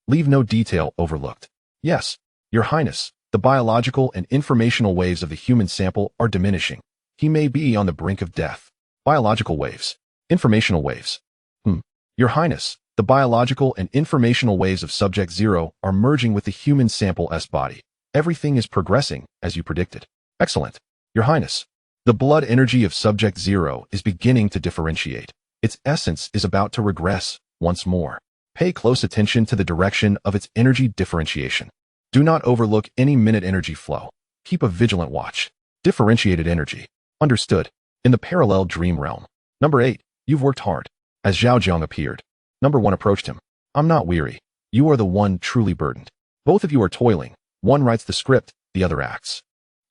Leave no detail overlooked. Yes, Your Highness, the biological and informational waves of the human sample are diminishing. He may be on the brink of death. Biological waves. Informational waves. Your Highness, the biological and informational waves of Subject 0 are merging with the human sample's body. Everything is progressing, as you predicted. Excellent. Your Highness, the blood energy of Subject 0 is beginning to differentiate. Its essence is about to regress once more. Pay close attention to the direction of its energy differentiation. Do not overlook any minute energy flow. Keep a vigilant watch. Differentiated energy. Understood. In the parallel dream realm. Number 8. You've worked hard. As Zhao Jiang appeared, Number 1 approached him. I'm not weary. You are the one truly burdened. Both of you are toiling. One writes the script, the other acts.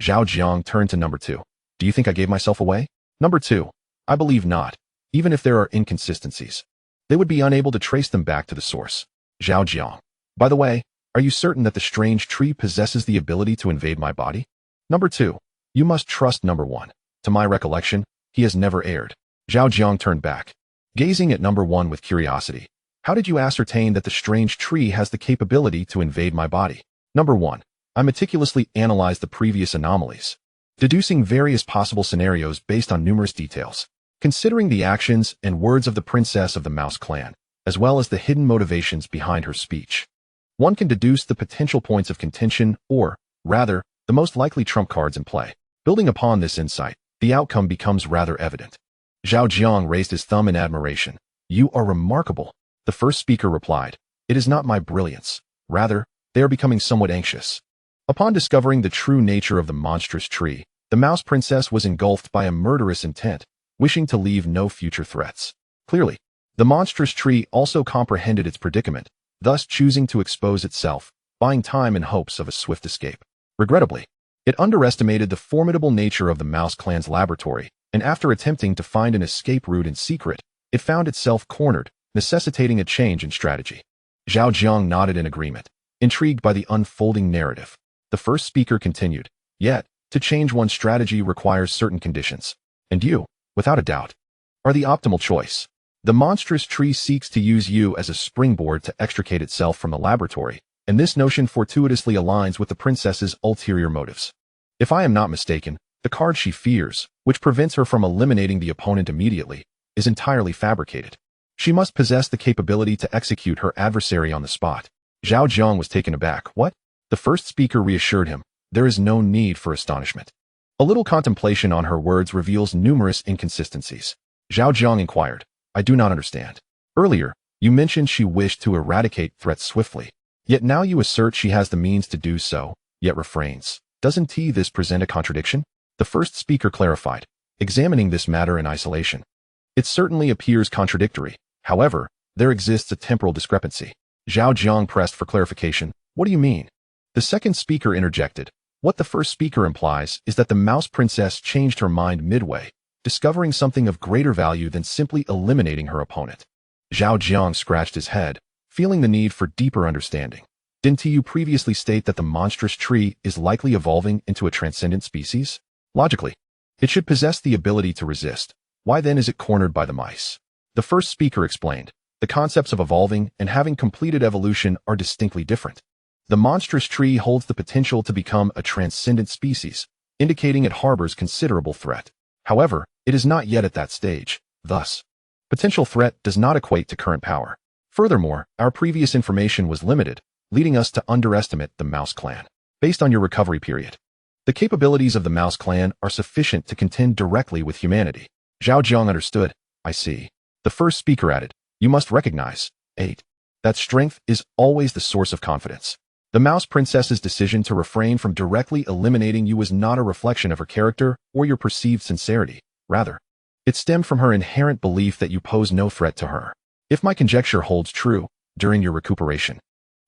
Zhao Jiang turned to Number 2. Do you think I gave myself away? Number 2. I believe not. Even if there are inconsistencies, they would be unable to trace them back to the source. Zhao Jiang. By the way, are you certain that the strange tree possesses the ability to invade my body? Number 2. You must trust Number 1. To my recollection, he has never erred. Zhao Jiang turned back, gazing at Number 1 with curiosity. How did you ascertain that the strange tree has the capability to invade my body? Number 1. I meticulously analyzed the previous anomalies, deducing various possible scenarios based on numerous details. Considering the actions and words of the princess of the Mouse clan, as well as the hidden motivations behind her speech, one can deduce the potential points of contention or, rather, the most likely trump cards in play. Building upon this insight, the outcome becomes rather evident. Zhao Jiang raised his thumb in admiration. You are remarkable. The first speaker replied. It is not my brilliance. Rather, they are becoming somewhat anxious. Upon discovering the true nature of the monstrous tree, the Mouse Princess was engulfed by a murderous intent, wishing to leave no future threats. Clearly, the monstrous tree also comprehended its predicament, thus choosing to expose itself, buying time in hopes of a swift escape. Regrettably, it underestimated the formidable nature of the Mouse clan's laboratory, and after attempting to find an escape route in secret, it found itself cornered, necessitating a change in strategy. Zhao Jiang nodded in agreement, intrigued by the unfolding narrative. The first speaker continued, Yet, to change one's strategy requires certain conditions. And you, without a doubt, are the optimal choice. The monstrous tree seeks to use you as a springboard to extricate itself from the laboratory, and this notion fortuitously aligns with the princess's ulterior motives. If I am not mistaken, the card she fears, which prevents her from eliminating the opponent immediately, is entirely fabricated. She must possess the capability to execute her adversary on the spot. Zhao Jiang was taken aback. What? The first speaker reassured him. There is no need for astonishment. A little contemplation on her words reveals numerous inconsistencies. Zhao Jiang inquired. I do not understand. Earlier, you mentioned she wished to eradicate threats swiftly. Yet now you assert she has the means to do so, yet refrains. Doesn't this present a contradiction? The first speaker clarified, examining this matter in isolation. It certainly appears contradictory. However, there exists a temporal discrepancy. Zhao Jiang pressed for clarification. What do you mean? The second speaker interjected. What the first speaker implies is that the mouse princess changed her mind midway, discovering something of greater value than simply eliminating her opponent. Zhao Jiang scratched his head, feeling the need for deeper understanding. Didn't you previously state that the monstrous tree is likely evolving into a transcendent species? Logically, it should possess the ability to resist. Why then is it cornered by the mice? The first speaker explained. The concepts of evolving and having completed evolution are distinctly different. The monstrous tree holds the potential to become a transcendent species, indicating it harbors considerable threat. However, it is not yet at that stage. Thus, potential threat does not equate to current power. Furthermore, our previous information was limited, leading us to underestimate the Mouse Clan. Based on your recovery period, the capabilities of the Mouse Clan are sufficient to contend directly with humanity. Zhao Jiang understood. I see. The first speaker added, you must recognize, 8. That strength is always the source of confidence. The Mouse Princess's decision to refrain from directly eliminating you was not a reflection of her character or your perceived sincerity. Rather, it stemmed from her inherent belief that you pose no threat to her. If my conjecture holds true, during your recuperation,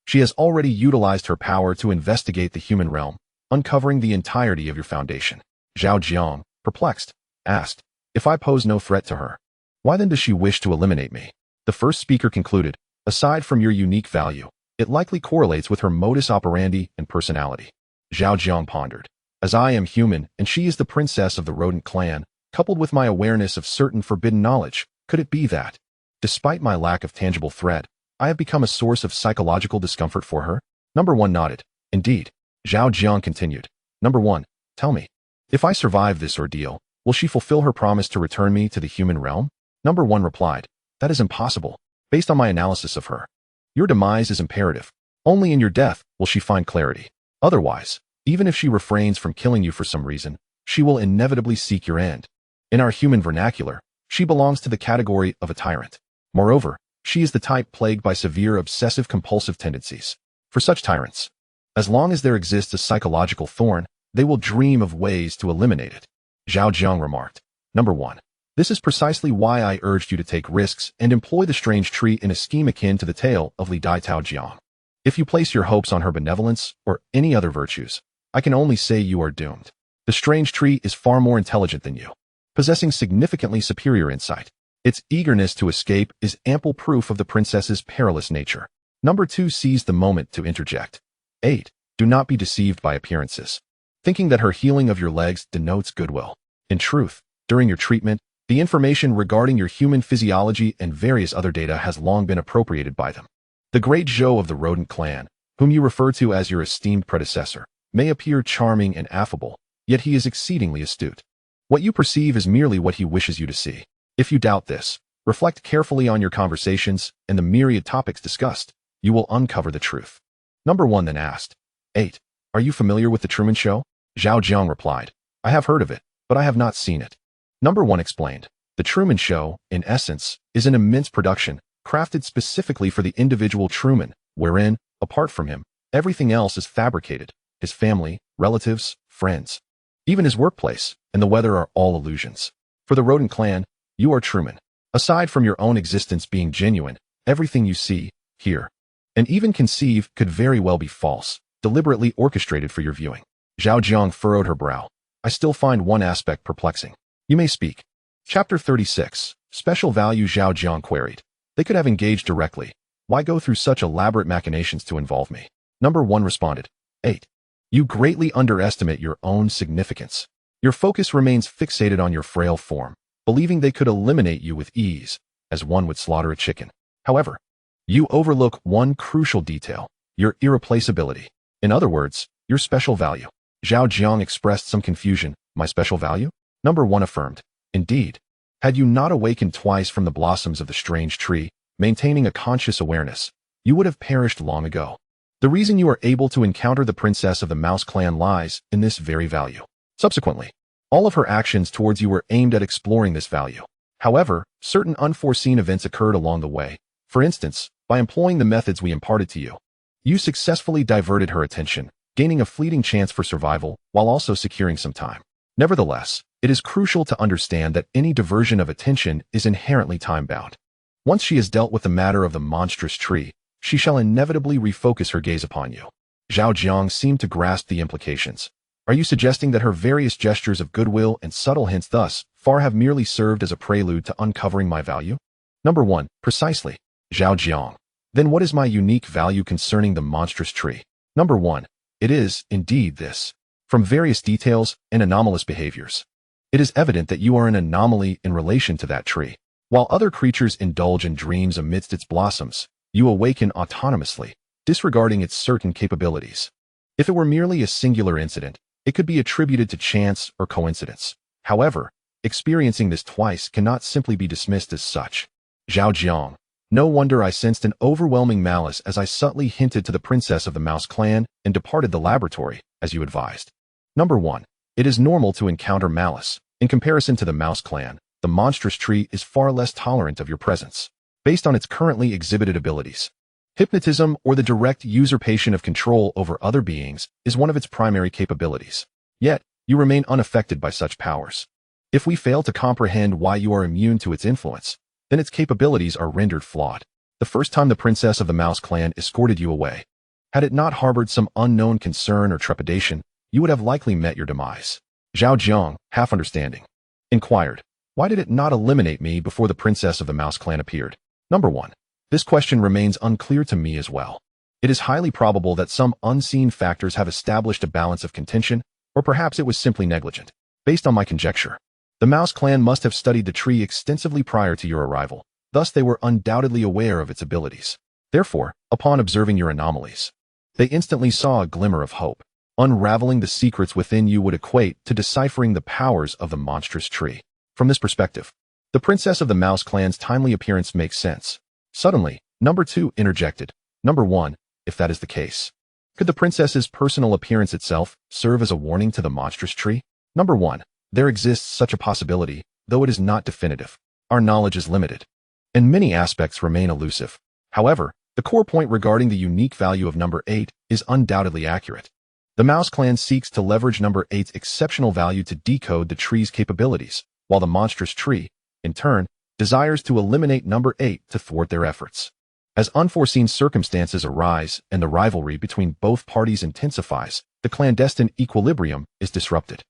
she has already utilized her power to investigate the human realm, uncovering the entirety of your foundation. Zhao Jiang, perplexed, asked, if I pose no threat to her, why then does she wish to eliminate me? The first speaker concluded, aside from your unique value, it likely correlates with her modus operandi and personality. Zhao Jiang pondered. As I am human and she is the princess of the rodent clan, coupled with my awareness of certain forbidden knowledge, could it be that, despite my lack of tangible threat, I have become a source of psychological discomfort for her? Number 1 nodded. Indeed. Zhao Jiang continued. Number 1, tell me, if I survive this ordeal, will she fulfill her promise to return me to the human realm? Number 1 replied. That is impossible. Based on my analysis of her, your demise is imperative. Only in your death will she find clarity. Otherwise, even if she refrains from killing you for some reason, she will inevitably seek your end. In our human vernacular, she belongs to the category of a tyrant. Moreover, she is the type plagued by severe obsessive-compulsive tendencies. For such tyrants, as long as there exists a psychological thorn, they will dream of ways to eliminate it. Zhao Jiang remarked. Number 1. This is precisely why I urged you to take risks and employ the strange tree in a scheme akin to the tale of Li Dai Tao Jiang. If you place your hopes on her benevolence or any other virtues, I can only say you are doomed. The strange tree is far more intelligent than you, possessing significantly superior insight. Its eagerness to escape is ample proof of the princess's perilous nature. Number 2 seized the moment to interject. 8. Do not be deceived by appearances, thinking that her healing of your legs denotes goodwill. In truth, during your treatment, the information regarding your human physiology and various other data has long been appropriated by them. The great Zhou of the rodent clan, whom you refer to as your esteemed predecessor, may appear charming and affable, yet he is exceedingly astute. What you perceive is merely what he wishes you to see. If you doubt this, reflect carefully on your conversations and the myriad topics discussed. You will uncover the truth. Number 1 then asked, 8. Are you familiar with the Truman Show? Zhao Jiang replied, I have heard of it, but I have not seen it. Number 1 explained, the Truman Show, in essence, is an immense production, crafted specifically for the individual Truman, wherein, apart from him, everything else is fabricated. His family, relatives, friends, even his workplace, and the weather are all illusions. For the rodent clan, you are Truman. Aside from your own existence being genuine, everything you see, hear, and even conceive could very well be false, deliberately orchestrated for your viewing. Zhao Jiang furrowed her brow. I still find one aspect perplexing. You may speak. Chapter 36. Special value. Zhao Jiang queried. They could have engaged directly. Why go through such elaborate machinations to involve me? Number 1 responded. 8. You greatly underestimate your own significance. Your focus remains fixated on your frail form, believing they could eliminate you with ease, as one would slaughter a chicken. However, you overlook one crucial detail, your irreplaceability. In other words, your special value. Zhao Jiang expressed some confusion. My special value? Number 1 affirmed. Indeed. Had you not awakened twice from the blossoms of the strange tree, maintaining a conscious awareness, you would have perished long ago. The reason you are able to encounter the princess of the Mouse Clan lies in this very value. Subsequently, all of her actions towards you were aimed at exploring this value. However, certain unforeseen events occurred along the way. For instance, by employing the methods we imparted to you, you successfully diverted her attention, gaining a fleeting chance for survival while also securing some time. Nevertheless, it is crucial to understand that any diversion of attention is inherently time-bound. Once she has dealt with the matter of the monstrous tree, she shall inevitably refocus her gaze upon you. Zhao Jiang seemed to grasp the implications. Are you suggesting that her various gestures of goodwill and subtle hints thus far have merely served as a prelude to uncovering my value? Number 1. Precisely. Zhao Jiang. Then what is my unique value concerning the monstrous tree? Number 1. It is, indeed, this. From various details and anomalous behaviors, it is evident that you are an anomaly in relation to that tree. While other creatures indulge in dreams amidst its blossoms, you awaken autonomously, disregarding its certain capabilities. If it were merely a singular incident, it could be attributed to chance or coincidence. However, experiencing this twice cannot simply be dismissed as such. Zhao Jiang. No wonder I sensed an overwhelming malice as I subtly hinted to the princess of the Mouse clan and departed the laboratory, as you advised. Number 1. It is normal to encounter malice. In comparison to the Mouse clan, the monstrous tree is far less tolerant of your presence, based on its currently exhibited abilities. Hypnotism, or the direct usurpation of control over other beings, is one of its primary capabilities. Yet, you remain unaffected by such powers. If we fail to comprehend why you are immune to its influence, then its capabilities are rendered flawed. The first time the princess of the Mouse clan escorted you away, had it not harbored some unknown concern or trepidation, you would have likely met your demise. Zhao Jiang, half understanding, inquired, why did it not eliminate me before the princess of the Mouse clan appeared? Number 1. This question remains unclear to me as well. It is highly probable that some unseen factors have established a balance of contention, or perhaps it was simply negligent. Based on my conjecture, the Mouse clan must have studied the tree extensively prior to your arrival, thus they were undoubtedly aware of its abilities. Therefore, upon observing your anomalies, they instantly saw a glimmer of hope. Unraveling the secrets within you would equate to deciphering the powers of the monstrous tree. From this perspective, the princess of the Mouse clan's timely appearance makes sense. Suddenly, Number 2 interjected. Number 1, if that is the case, could the princess's personal appearance itself serve as a warning to the monstrous tree? Number 1, there exists such a possibility, though it is not definitive. Our knowledge is limited, and many aspects remain elusive. However, the core point regarding the unique value of Number 8 is undoubtedly accurate. The Mouse clan seeks to leverage Number 8's exceptional value to decode the tree's capabilities, while the monstrous tree, in turn, desires to eliminate Number 8 to thwart their efforts. As unforeseen circumstances arise and the rivalry between both parties intensifies, the clandestine equilibrium is disrupted.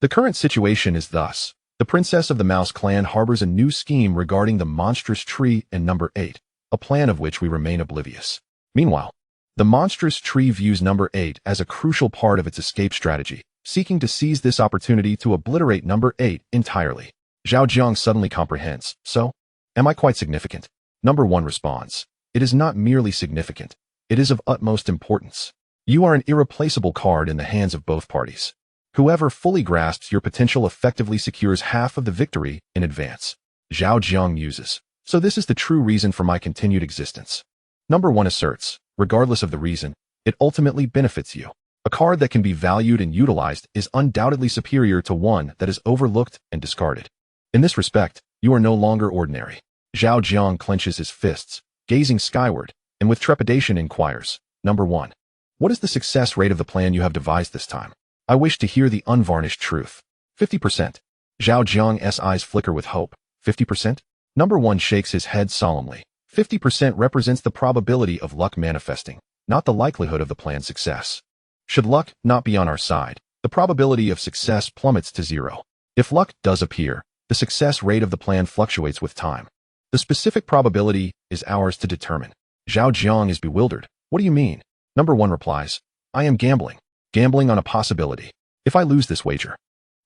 The current situation is thus: the princess of the Mouse clan harbors a new scheme regarding the monstrous tree and Number 8, a plan of which we remain oblivious. Meanwhile, the monstrous tree views Number 8 as a crucial part of its escape strategy, seeking to seize this opportunity to obliterate Number 8 entirely. Zhao Jiang suddenly comprehends. So, am I quite significant? Number 1 responds. It is not merely significant. It is of utmost importance. You are an irreplaceable card in the hands of both parties. Whoever fully grasps your potential effectively secures half of the victory in advance. Zhao Jiang muses. So this is the true reason for my continued existence. Number 1 asserts, regardless of the reason, it ultimately benefits you. A card that can be valued and utilized is undoubtedly superior to one that is overlooked and discarded. In this respect, you are no longer ordinary. Zhao Jiang clenches his fists, gazing skyward, and with trepidation inquires, Number 1. What is the success rate of the plan you have devised this time? I wish to hear the unvarnished truth. 50%. Zhao Jiang's eyes flicker with hope. 50%? Number 1 shakes his head solemnly. 50% represents the probability of luck manifesting, not the likelihood of the plan's success. Should luck not be on our side, the probability of success plummets to 0. If luck does appear, the success rate of the plan fluctuates with time. The specific probability is ours to determine. Zhao Jiang is bewildered. What do you mean? Number 1 replies, I am gambling. Gambling on a possibility. If I lose this wager,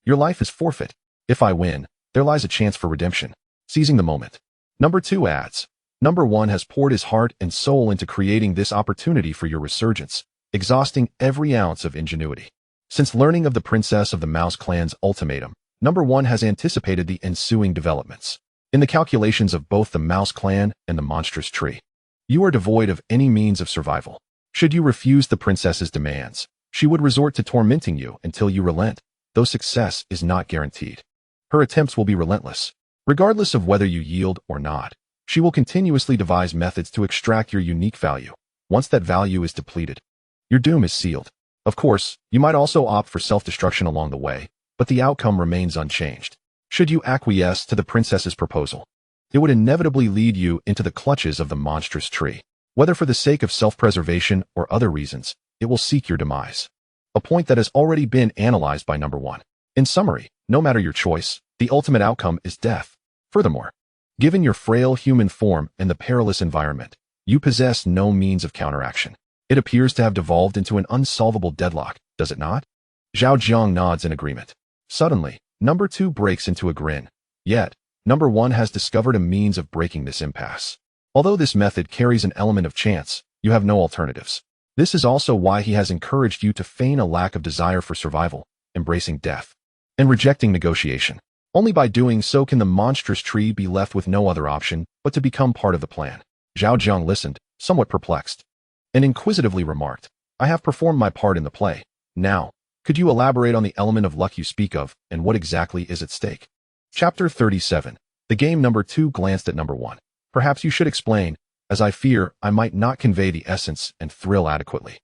your life is forfeit. If I win, there lies a chance for redemption. Seizing the moment. Number 2 adds, Number 1 has poured his heart and soul into creating this opportunity for your resurgence, exhausting every ounce of ingenuity. Since learning of the princess of the Mouse clan's ultimatum, Number 1 has anticipated the ensuing developments. In the calculations of both the Mouse clan and the monstrous tree, you are devoid of any means of survival. Should you refuse the princess's demands, she would resort to tormenting you until you relent, though success is not guaranteed. Her attempts will be relentless. Regardless of whether you yield or not, she will continuously devise methods to extract your unique value. Once that value is depleted, your doom is sealed. Of course, you might also opt for self-destruction along the way, but the outcome remains unchanged. Should you acquiesce to the princess's proposal, it would inevitably lead you into the clutches of the monstrous tree. Whether for the sake of self-preservation or other reasons, it will seek your demise. A point that has already been analyzed by number 1. In summary, no matter your choice, the ultimate outcome is death. Furthermore, given your frail human form and the perilous environment, you possess no means of counteraction. It appears to have devolved into an unsolvable deadlock, does it not? Zhao Jiang nods in agreement. Suddenly, number 2 breaks into a grin. Yet, number 1 has discovered a means of breaking this impasse. Although this method carries an element of chance, you have no alternatives. This is also why he has encouraged you to feign a lack of desire for survival, embracing death, and rejecting negotiation. Only by doing so can the monstrous tree be left with no other option but to become part of the plan. Zhao Jiang listened, somewhat perplexed, and inquisitively remarked, I have performed my part in the play. Now, could you elaborate on the element of luck you speak of and what exactly is at stake? Chapter 37. The game. Number 2 glanced at number 1. Perhaps you should explain, as I fear I might not convey the essence and thrill adequately.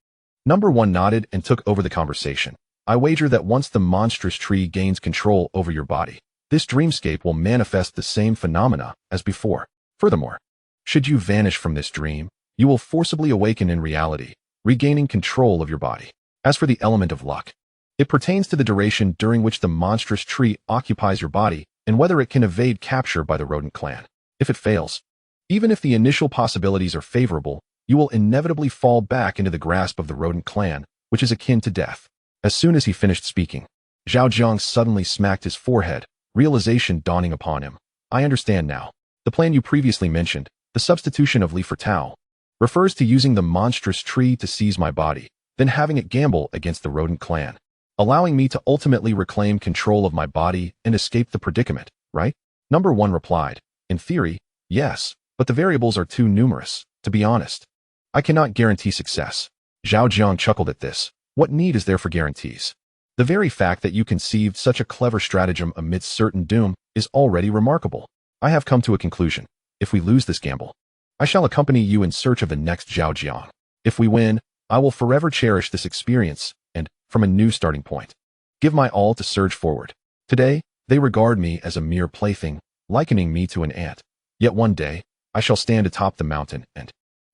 Number 1 nodded and took over the conversation. I wager that once the monstrous tree gains control over your body, this dreamscape will manifest the same phenomena as before. Furthermore, should you vanish from this dream, you will forcibly awaken in reality, regaining control of your body. As for the element of luck, it pertains to the duration during which the monstrous tree occupies your body and whether it can evade capture by the rodent clan. If it fails, even if the initial possibilities are favorable, you will inevitably fall back into the grasp of the rodent clan, which is akin to death. As soon as he finished speaking, Zhao Jiang suddenly smacked his forehead, realization dawning upon him. I understand now. The plan you previously mentioned, the substitution of Li for Tao, refers to using the monstrous tree to seize my body, then having it gamble against the rodent clan, allowing me to ultimately reclaim control of my body and escape the predicament, right? Number 1 replied, in theory, yes, but the variables are too numerous, to be honest. I cannot guarantee success. Zhao Jiang chuckled at this. What need is there for guarantees? The very fact that you conceived such a clever stratagem amidst certain doom is already remarkable. I have come to a conclusion. If we lose this gamble, I shall accompany you in search of the next Zhao Jiang. If we win, I will forever cherish this experience and, from a new starting point, give my all to surge forward. Today, they regard me as a mere plaything, likening me to an ant. Yet one day, I shall stand atop the mountain and,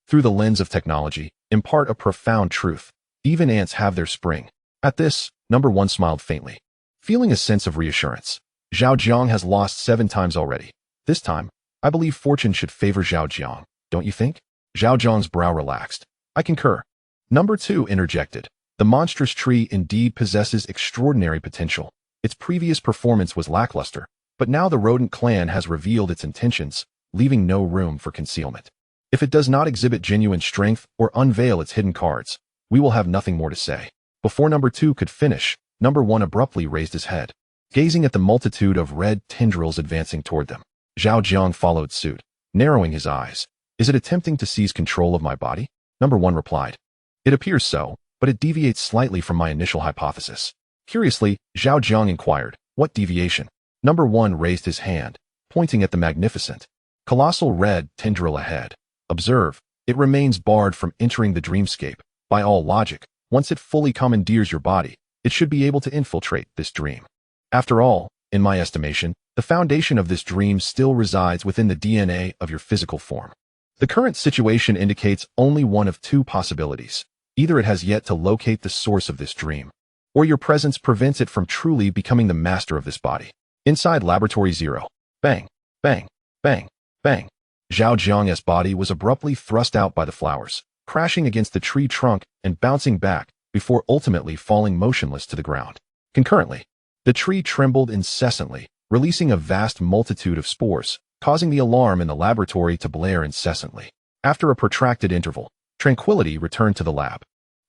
through the lens of technology, impart a profound truth. Even ants have their spring. At this, number 1 smiled faintly, feeling a sense of reassurance. Zhao Jiang has lost 7 times already. This time, I believe fortune should favor Zhao Jiang, don't you think? Zhao Jiang's brow relaxed. I concur. Number 2 interjected. The monstrous tree indeed possesses extraordinary potential. Its previous performance was lackluster, but now the rodent clan has revealed its intentions, leaving no room for concealment. If it does not exhibit genuine strength or unveil its hidden cards, we will have nothing more to say. Before number 2 could finish, number 1 abruptly raised his head, gazing at the multitude of red tendrils advancing toward them. Zhao Jiang followed suit, narrowing his eyes. Is it attempting to seize control of my body? Number 1 replied. It appears so, but it deviates slightly from my initial hypothesis. Curiously, Zhao Jiang inquired, what deviation? Number 1 raised his hand, pointing at the magnificent, colossal red tendril ahead. Observe, it remains barred from entering the dreamscape. By all logic, once it fully commandeers your body, it should be able to infiltrate this dream. After all, in my estimation, the foundation of this dream still resides within the DNA of your physical form. The current situation indicates only one of 2 possibilities. Either it has yet to locate the source of this dream, or your presence prevents it from truly becoming the master of this body. Inside Laboratory 0. Bang, bang, bang, bang. Zhao Jiang's body was abruptly thrust out by the flowers, crashing against the tree trunk and bouncing back before ultimately falling motionless to the ground. Concurrently, the tree trembled incessantly, releasing a vast multitude of spores, causing the alarm in the laboratory to blare incessantly. After a protracted interval, tranquility returned to the lab.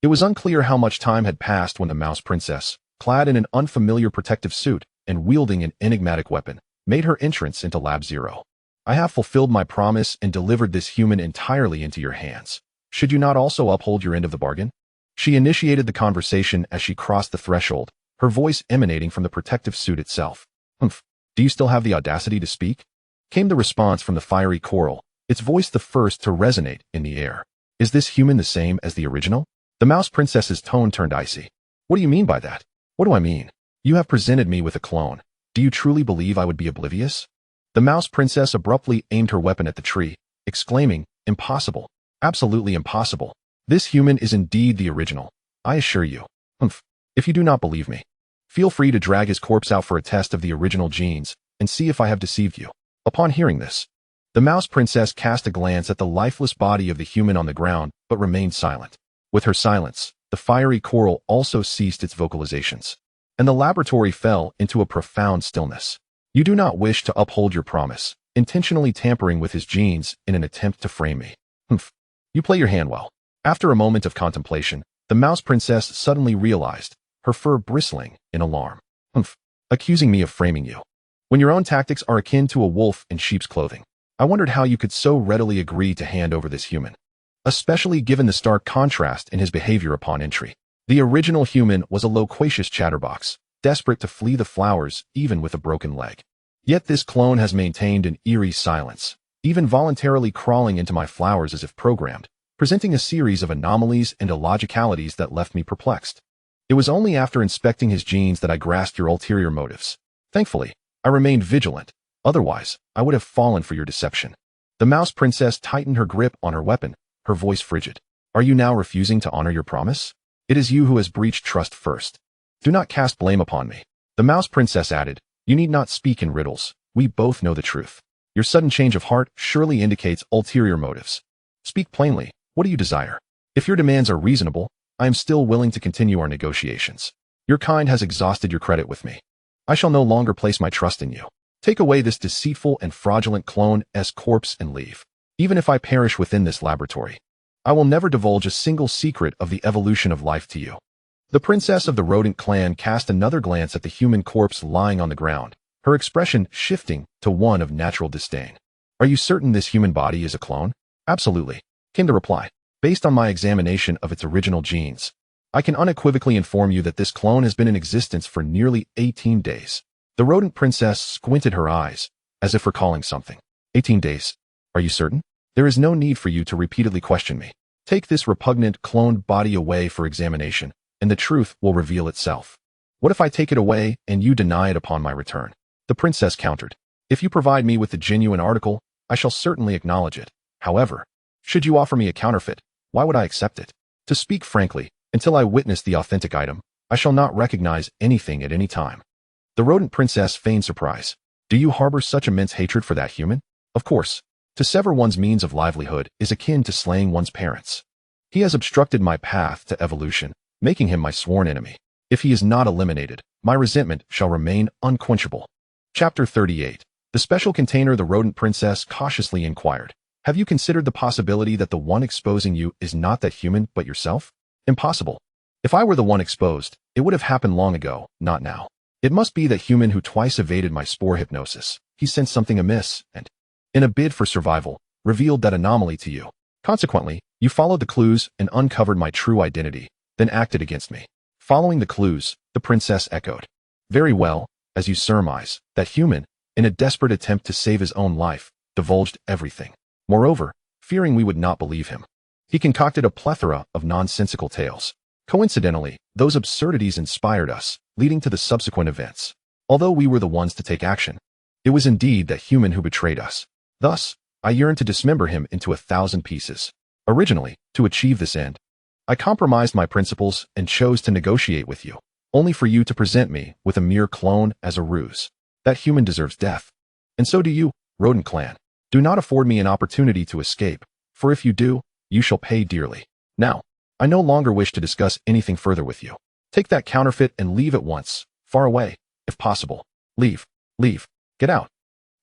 It was unclear how much time had passed when the mouse princess, clad in an unfamiliar protective suit and wielding an enigmatic weapon, made her entrance into Lab 0. I have fulfilled my promise and delivered this human entirely into your hands. Should you not also uphold your end of the bargain? She initiated the conversation as she crossed the threshold, her voice emanating from the protective suit itself. Humph, do you still have the audacity to speak? Came the response from the fiery coral, its voice the first to resonate in the air. Is this human the same as the original? The mouse princess's tone turned icy. What do you mean by that? What do I mean? You have presented me with a clone. Do you truly believe I would be oblivious? The mouse princess abruptly aimed her weapon at the tree, exclaiming, impossible. Absolutely impossible. This human is indeed the original. I assure you. Humph. If you do not believe me, feel free to drag his corpse out for a test of the original genes and see if I have deceived you. Upon hearing this, the mouse princess cast a glance at the lifeless body of the human on the ground, but remained silent. With her silence, the fiery coral also ceased its vocalizations, and the laboratory fell into a profound stillness. You do not wish to uphold your promise, intentionally tampering with his genes in an attempt to frame me. Humph. You play your hand well. After a moment of contemplation, the mouse princess suddenly realized, her fur bristling in alarm. Humph. Accusing me of framing you. When your own tactics are akin to a wolf in sheep's clothing, I wondered how you could so readily agree to hand over this human, especially given the stark contrast in his behavior upon entry. The original human was a loquacious chatterbox, desperate to flee the flowers even with a broken leg. Yet this clone has maintained an eerie silence, even voluntarily crawling into my flowers as if programmed, presenting a series of anomalies and illogicalities that left me perplexed. It was only after inspecting his genes that I grasped your ulterior motives. Thankfully, I remained vigilant. Otherwise, I would have fallen for your deception. The mouse princess tightened her grip on her weapon, her voice frigid. Are you now refusing to honor your promise? It is you who has breached trust first. Do not cast blame upon me. The mouse princess added, you need not speak in riddles. We both know the truth. Your sudden change of heart surely indicates ulterior motives. Speak plainly. What do you desire? If your demands are reasonable, I am still willing to continue our negotiations. Your kind has exhausted your credit with me. I shall no longer place my trust in you. Take away this deceitful and fraudulent clone's corpse and leave. Even if I perish within this laboratory, I will never divulge a single secret of the evolution of life to you. The princess of the rodent clan cast another glance at the human corpse lying on the ground, her expression shifting to one of natural disdain. Are you certain this human body is a clone? Absolutely, came the reply. Based on my examination of its original genes, I can unequivocally inform you that this clone has been in existence for nearly 18 days. The rodent princess squinted her eyes, as if recalling something. 18 days. Are you certain? There is no need for you to repeatedly question me. Take this repugnant cloned body away for examination, and the truth will reveal itself. What if I take it away and you deny it upon my return? The princess countered. If you provide me with the genuine article, I shall certainly acknowledge it. However, should you offer me a counterfeit, why would I accept it? To speak frankly, until I witness the authentic item, I shall not recognize anything at any time. The rodent princess feigned surprise. Do you harbor such immense hatred for that human? Of course. To sever one's means of livelihood is akin to slaying one's parents. He has obstructed my path to evolution, making him my sworn enemy. If he is not eliminated, my resentment shall remain unquenchable. Chapter 38. The special container. The rodent princess cautiously inquired. Have you considered the possibility that the one exposing you is not that human but yourself? Impossible. If I were the one exposed, it would have happened long ago, not now. It must be that human who twice evaded my spore hypnosis. He sensed something amiss and, in a bid for survival, revealed that anomaly to you. Consequently, you followed the clues and uncovered my true identity, then acted against me. Following the clues, the princess echoed. Very well, as you surmise, that human, in a desperate attempt to save his own life, divulged everything. Moreover, fearing we would not believe him, he concocted a plethora of nonsensical tales. Coincidentally, those absurdities inspired us, leading to the subsequent events. Although we were the ones to take action, it was indeed that human who betrayed us. Thus, I yearned to dismember him into 1,000 pieces. Originally, to achieve this end, I compromised my principles and chose to negotiate with you, only for you to present me with a mere clone as a ruse. That human deserves death. And so do you, rodent clan. Do not afford me an opportunity to escape, for if you do, you shall pay dearly. Now, I no longer wish to discuss anything further with you. Take that counterfeit and leave at once, far away, if possible. Leave. Leave. Get out.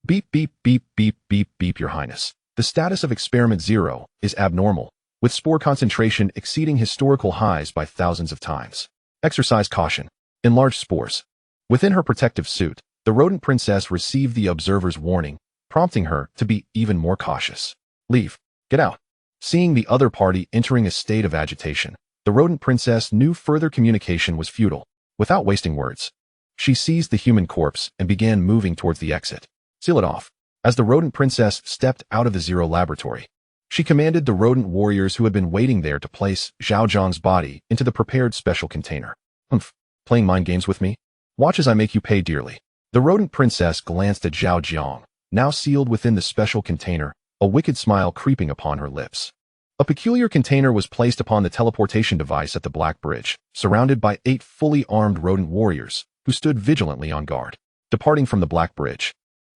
Beep, beep, beep, beep, beep, beep, Your Highness. The status of Experiment 0 is abnormal, with spore concentration exceeding historical highs by thousands of times. Exercise caution. Enlarged spores. Within her protective suit, the rodent princess received the observer's warning, prompting her to be even more cautious. Leave. Get out. Seeing the other party entering a state of agitation, the rodent princess knew further communication was futile. Without wasting words, she seized the human corpse and began moving towards the exit. Seal it off. As the rodent princess stepped out of the Zero laboratory, She commanded the rodent warriors who had been waiting there to place Zhao Jiang's body into the prepared special container. Humph, playing mind games with me? Watch as I make you pay dearly. The rodent princess glanced at Zhao Jiang, now sealed within the special container, a wicked smile creeping upon her lips. A peculiar container was placed upon the teleportation device at the Black Bridge, surrounded by 8 fully armed rodent warriors, who stood vigilantly on guard. Departing from the Black Bridge,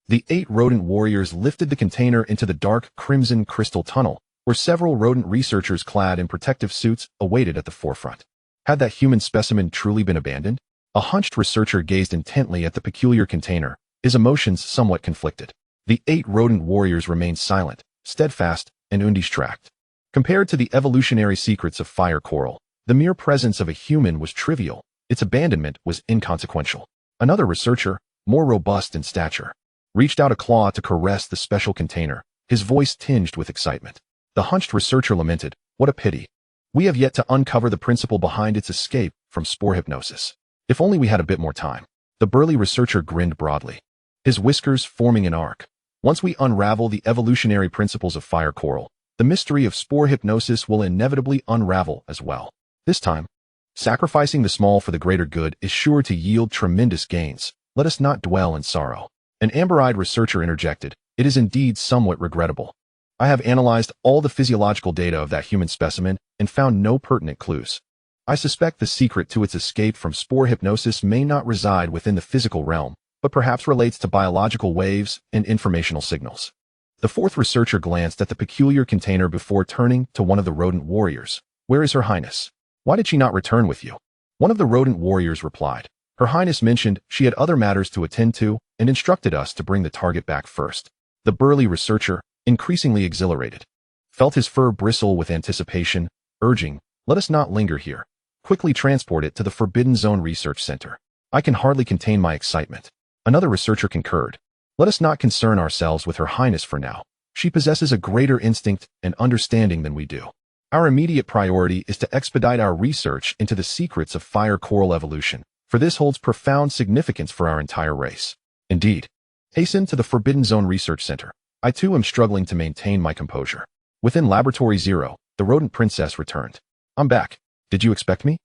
the 8 rodent warriors lifted the container into the dark crimson crystal tunnel, where several rodent researchers clad in protective suits awaited at the forefront. Had that human specimen truly been abandoned? A hunched researcher gazed intently at the peculiar container, his emotions somewhat conflicted. The 8 rodent warriors remained silent, steadfast, and undistracted. Compared to the evolutionary secrets of fire coral, the mere presence of a human was trivial, its abandonment was inconsequential. Another researcher, more robust in stature, reached out a claw to caress the special container, his voice tinged with excitement. The hunched researcher lamented, "What a pity. We have yet to uncover the principle behind its escape from spore hypnosis. If only we had a bit more time." The burly researcher grinned broadly, his whiskers forming an arc. "Once we unravel the evolutionary principles of fire coral, the mystery of spore hypnosis will inevitably unravel as well. This time, sacrificing the small for the greater good is sure to yield tremendous gains. Let us not dwell in sorrow." An amber-eyed researcher interjected, "It is indeed somewhat regrettable. I have analyzed all the physiological data of that human specimen and found no pertinent clues. I suspect the secret to its escape from spore hypnosis may not reside within the physical realm, but perhaps relates to biological waves and informational signals." The 4th researcher glanced at the peculiar container before turning to one of the rodent warriors. "Where is Her Highness? Why did she not return with you?" One of the rodent warriors replied, "Her Highness mentioned she had other matters to attend to and instructed us to bring the target back first." The burly researcher, increasingly exhilarated, felt his fur bristle with anticipation, urging, "Let us not linger here. Quickly transport it to the Forbidden Zone Research Center." "I can hardly contain my excitement." Another researcher concurred, "Let us not concern ourselves with Her Highness for now. She possesses a greater instinct and understanding than we do. Our immediate priority is to expedite our research into the secrets of fire coral evolution, for this holds profound significance for our entire race." "Indeed. Hasten to the Forbidden Zone Research Center. I too am struggling to maintain my composure." Within Laboratory 0, the rodent princess returned. "I'm back. Did you expect me?"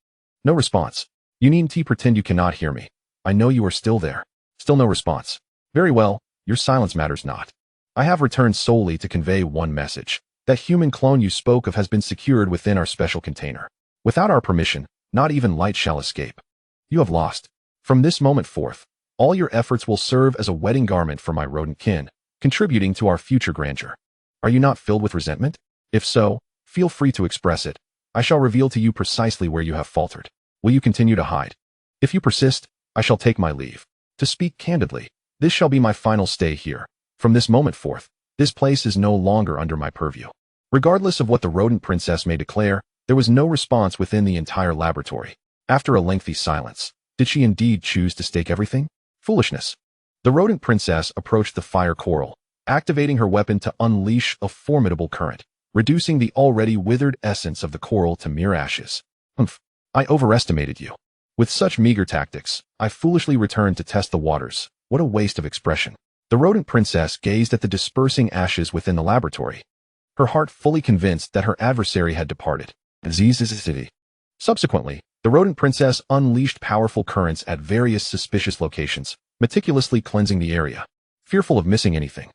No response. "You needn't pretend you cannot hear me. I know you are still there." Still no response. "Very well, your silence matters not. I have returned solely to convey one message. That human clone you spoke of has been secured within our special container. Without our permission, not even light shall escape. You have lost. From this moment forth, all your efforts will serve as a wedding garment for my rodent kin, contributing to our future grandeur. Are you not filled with resentment? If so, feel free to express it. I shall reveal to you precisely where you have faltered. Will you continue to hide? If you persist, I shall take my leave. To speak candidly, this shall be my final stay here. From this moment forth, this place is no longer under my purview." Regardless of what the rodent princess may declare, there was no response within the entire laboratory. After a lengthy silence, did she indeed choose to stake everything? Foolishness. The rodent princess approached the fire coral, activating her weapon to unleash a formidable current, reducing the already withered essence of the coral to mere ashes. "Humph, I overestimated you. With such meager tactics, I foolishly returned to test the waters. What a waste of expression." The rodent princess gazed at the dispersing ashes within the laboratory, her heart fully convinced that her adversary had departed. Subsequently, the rodent princess unleashed powerful currents at various suspicious locations, meticulously cleansing the area, fearful of missing anything.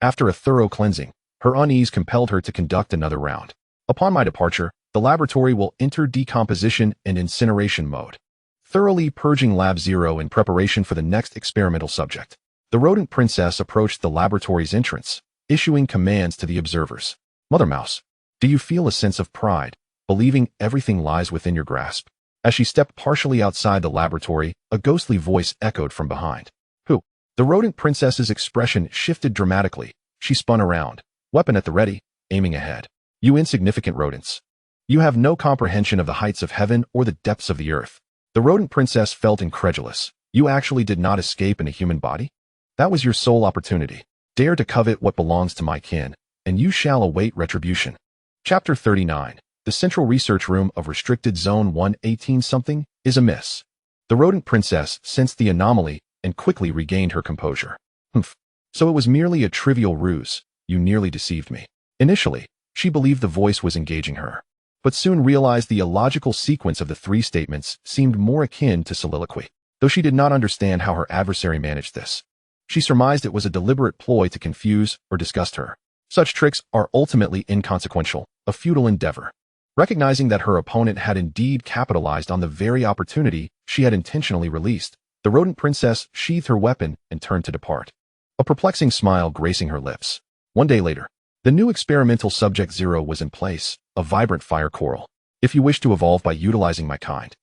After a thorough cleansing, her unease compelled her to conduct another round. "Upon my departure, the laboratory will enter decomposition and incineration mode, thoroughly purging Lab 0 in preparation for the next experimental subject." The rodent princess approached the laboratory's entrance, issuing commands to the observers. "Mother Mouse, do you feel a sense of pride, believing everything lies within your grasp?" As she stepped partially outside the laboratory, a ghostly voice echoed from behind. "Who?" The rodent princess's expression shifted dramatically. She spun around, weapon at the ready, aiming ahead. "You insignificant rodents. You have no comprehension of the heights of heaven or the depths of the earth." The rodent princess felt incredulous. "You actually did not escape in a human body? That was your sole opportunity. Dare to covet what belongs to my kin, and you shall await retribution." Chapter 39. The Central Research Room of Restricted Zone 118-something is amiss. The rodent princess sensed the anomaly and quickly regained her composure. "Humph. So it was merely a trivial ruse. you nearly deceived me. Initially, she believed the voice was engaging her, but soon realized the illogical sequence of the three statements seemed more akin to soliloquy. Though she did not understand how her adversary managed this, she surmised it was a deliberate ploy to confuse or disgust her. Such tricks are ultimately inconsequential, a futile endeavor. Recognizing that her opponent had indeed capitalized on the very opportunity she had intentionally released, the rodent princess sheathed her weapon and turned to depart, a perplexing smile gracing her lips. 1 day later, the new experimental subject 0 was in place, a vibrant fire coral. If you wish to evolve by utilizing my kind,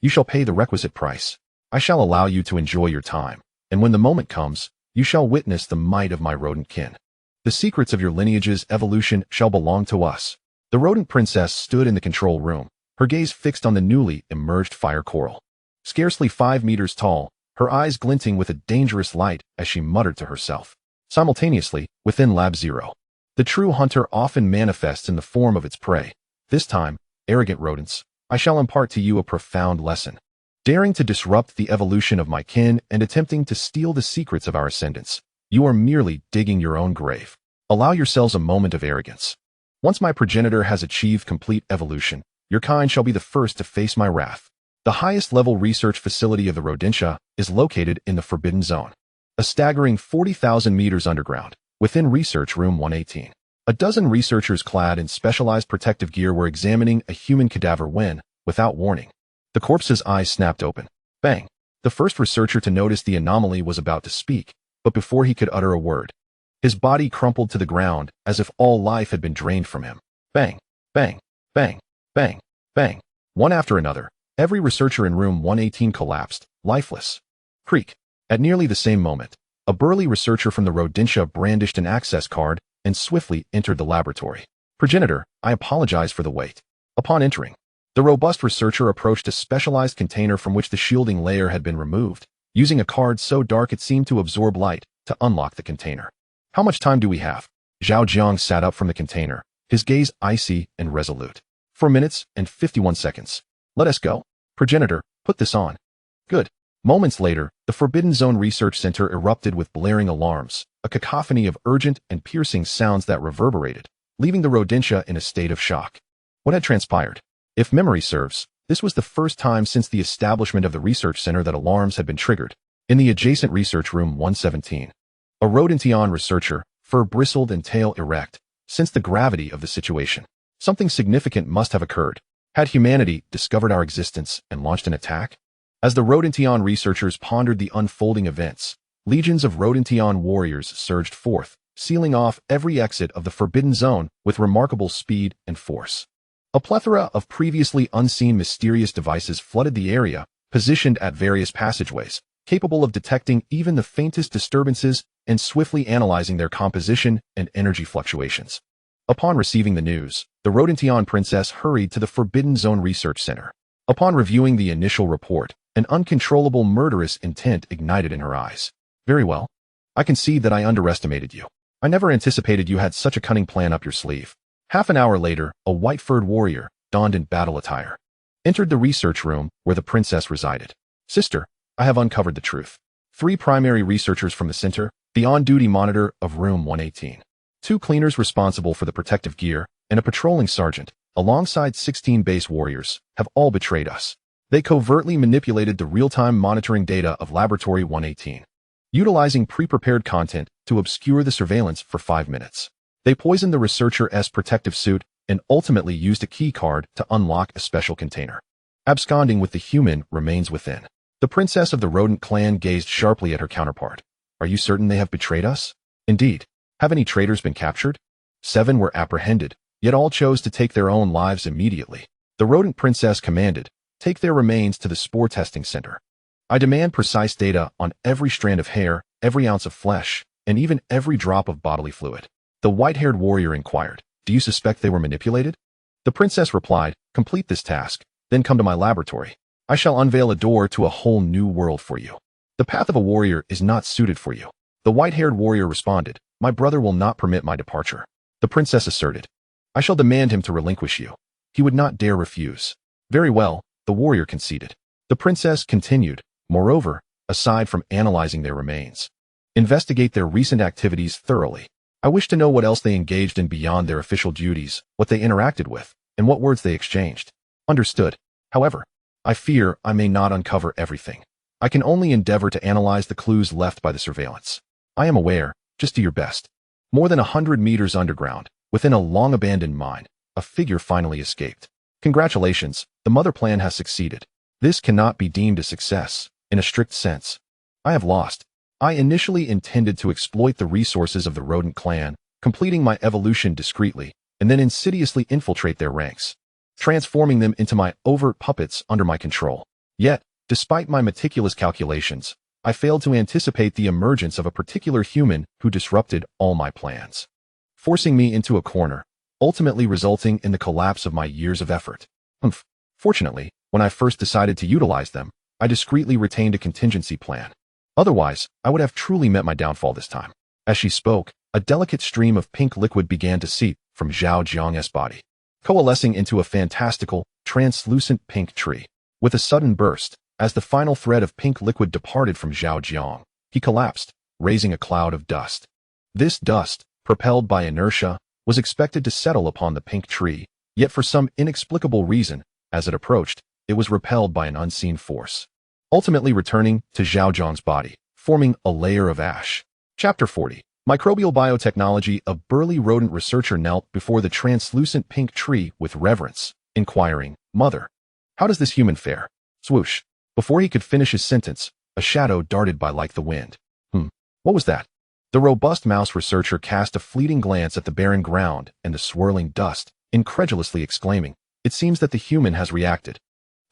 you shall pay the requisite price. I shall allow you to enjoy your time, and when the moment comes, you shall witness the might of my rodent kin. The secrets of your lineage's evolution shall belong to us. The rodent princess stood in the control room, her gaze fixed on the newly emerged fire coral. Scarcely 5 meters tall, her eyes glinting with a dangerous light as she muttered to herself. Simultaneously, within Lab 0, the true hunter often manifests in the form of its prey. This time, arrogant rodents, I shall impart to you a profound lesson. Daring to disrupt the evolution of my kin and attempting to steal the secrets of our ascendants, you are merely digging your own grave. Allow yourselves a moment of arrogance. Once my progenitor has achieved complete evolution, your kind shall be the first to face my wrath. The highest level research facility of the Rodentia is located in the Forbidden Zone, a staggering 40,000 meters underground, within Research Room 118. A dozen researchers clad in specialized protective gear were examining a human cadaver when, without warning, the corpse's eyes snapped open. Bang! The first researcher to notice the anomaly was about to speak, but before he could utter a word, his body crumpled to the ground as if all life had been drained from him. Bang! Bang! Bang! Bang! Bang! One after another, every researcher in room 118 collapsed, lifeless. Creak! At nearly the same moment, a burly researcher from the Rodentia brandished an access card and swiftly entered the laboratory. Progenitor, I apologize for the wait. Upon entering, the robust researcher approached a specialized container from which the shielding layer had been removed, using a card so dark it seemed to absorb light to unlock the container. How much time do we have? Zhao Jiang sat up from the container, his gaze icy and resolute. 4 minutes and 51 seconds. Let us go. Progenitor, put this on. Good. Moments later, the Forbidden Zone Research Center erupted with blaring alarms, a cacophony of urgent and piercing sounds that reverberated, leaving the Rodentia in a state of shock. What had transpired? If memory serves, this was the first time since the establishment of the research center that alarms had been triggered. In the adjacent research room 117, a Rodentian researcher, fur bristled and tail erect, sensed the gravity of the situation. Something significant must have occurred. Had humanity discovered our existence and launched an attack? As the Rodentian researchers pondered the unfolding events, legions of Rodentian warriors surged forth, sealing off every exit of the Forbidden Zone with remarkable speed and force. A plethora of previously unseen mysterious devices flooded the area, positioned at various passageways, capable of detecting even the faintest disturbances and swiftly analyzing their composition and energy fluctuations. Upon receiving the news, the Rodentian princess hurried to the Forbidden Zone Research Center. Upon reviewing the initial report, an uncontrollable murderous intent ignited in her eyes. Very well. I concede that I underestimated you. I never anticipated you had such a cunning plan up your sleeve. Half an hour later, a white-furred warrior, donned in battle attire, entered the research room where the princess resided. Sister, I have uncovered the truth. 3 primary researchers from the center, the on-duty monitor of room 118, 2 cleaners responsible for the protective gear, and a patrolling sergeant, alongside 16 base warriors, have all betrayed us. They covertly manipulated the real-time monitoring data of Laboratory 118, utilizing pre-prepared content to obscure the surveillance for 5 minutes. They poisoned the researcher's protective suit and ultimately used a key card to unlock a special container. Absconding with the human remains within. The princess of the rodent clan gazed sharply at her counterpart. Are you certain they have betrayed us? Indeed. Have any traitors been captured? 7 were apprehended, yet all chose to take their own lives immediately. The rodent princess commanded, take their remains to the spore testing center. I demand precise data on every strand of hair, every ounce of flesh, and even every drop of bodily fluid. The white-haired warrior inquired, do you suspect they were manipulated? The princess replied, complete this task, then come to my laboratory. I shall unveil a door to a whole new world for you. The path of a warrior is not suited for you. The white-haired warrior responded, my brother will not permit my departure. The princess asserted, I shall demand him to relinquish you. He would not dare refuse. Very well, the warrior conceded. The princess continued, moreover, aside from analyzing their remains, investigate their recent activities thoroughly. I wish to know what else they engaged in beyond their official duties, what they interacted with, and what words they exchanged. Understood. However, I fear I may not uncover everything. I can only endeavor to analyze the clues left by the surveillance. I am aware, just do your best. More than 100 meters underground, within a long-abandoned mine, a figure finally escaped. Congratulations, the mother plan has succeeded. This cannot be deemed a success, in a strict sense. I have lost. I initially intended to exploit the resources of the rodent clan, completing my evolution discreetly, and then insidiously infiltrate their ranks, transforming them into my overt puppets under my control. Yet, despite my meticulous calculations, I failed to anticipate the emergence of a particular human who disrupted all my plans, forcing me into a corner, ultimately resulting in the collapse of my years of effort. Fortunately, when I first decided to utilize them, I discreetly retained a contingency plan. Otherwise, I would have truly met my downfall this time. As she spoke, a delicate stream of pink liquid began to seep from Zhao Jiang's body, coalescing into a fantastical, translucent pink tree. With a sudden burst, as the final thread of pink liquid departed from Zhao Jiang, he collapsed, raising a cloud of dust. This dust, propelled by inertia, was expected to settle upon the pink tree, yet for some inexplicable reason, as it approached, it was repelled by an unseen force, ultimately returning to Zhao Jiang's body, forming a layer of ash. Chapter 40. Microbial Biotechnology. A burly rodent researcher knelt before the translucent pink tree with reverence, inquiring, "Mother, how does this human fare?" Swoosh. Before he could finish his sentence, a shadow darted by like the wind. What was that? The robust mouse researcher cast a fleeting glance at the barren ground and the swirling dust, incredulously exclaiming, "It seems that the human has reacted."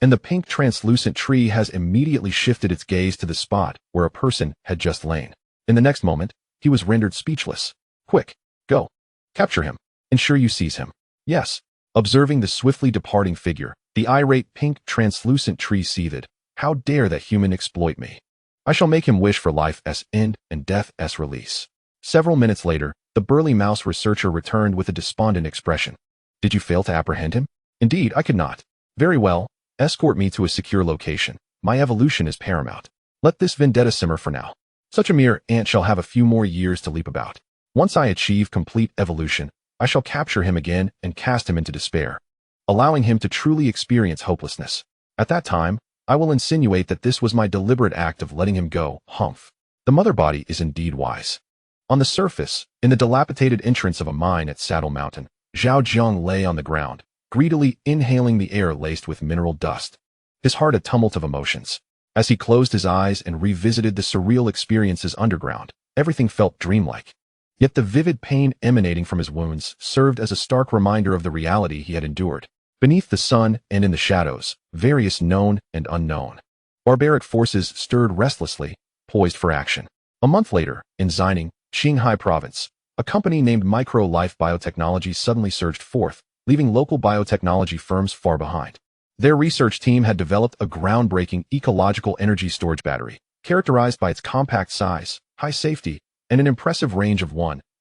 And the pink translucent tree has immediately shifted its gaze to the spot where a person had just lain. In the next moment, he was rendered speechless. "Quick, go. Capture him. Ensure you seize him." "Yes." Observing the swiftly departing figure, the irate pink translucent tree seethed. "How dare that human exploit me? I shall make him wish for life's end and death's release." Several minutes later, the burly mouse researcher returned with a despondent expression. "Did you fail to apprehend him?" "Indeed, I could not." "Very well. Escort me to a secure location. My evolution is paramount. Let this vendetta simmer for now. Such a mere ant shall have a few more years to leap about. Once I achieve complete evolution, I shall capture him again and cast him into despair, allowing him to truly experience hopelessness. At that time, I will insinuate that this was my deliberate act of letting him go. Humph. The mother body is indeed wise. On the surface, in the dilapidated entrance of a mine at Saddle Mountain, Zhao Jiang lay on the ground, greedily inhaling the air laced with mineral dust, his heart a tumult of emotions. As he closed his eyes and revisited the surreal experiences underground, everything felt dreamlike. Yet the vivid pain emanating from his wounds served as a stark reminder of the reality he had endured. Beneath the sun and in the shadows, various known and unknown barbaric forces stirred restlessly, poised for action. A month later, in Xining, Qinghai Province, a company named Micro Life Biotechnology suddenly surged forth, leaving local biotechnology firms far behind. Their research team had developed a groundbreaking ecological energy storage battery, characterized by its compact size, high safety, and an impressive range of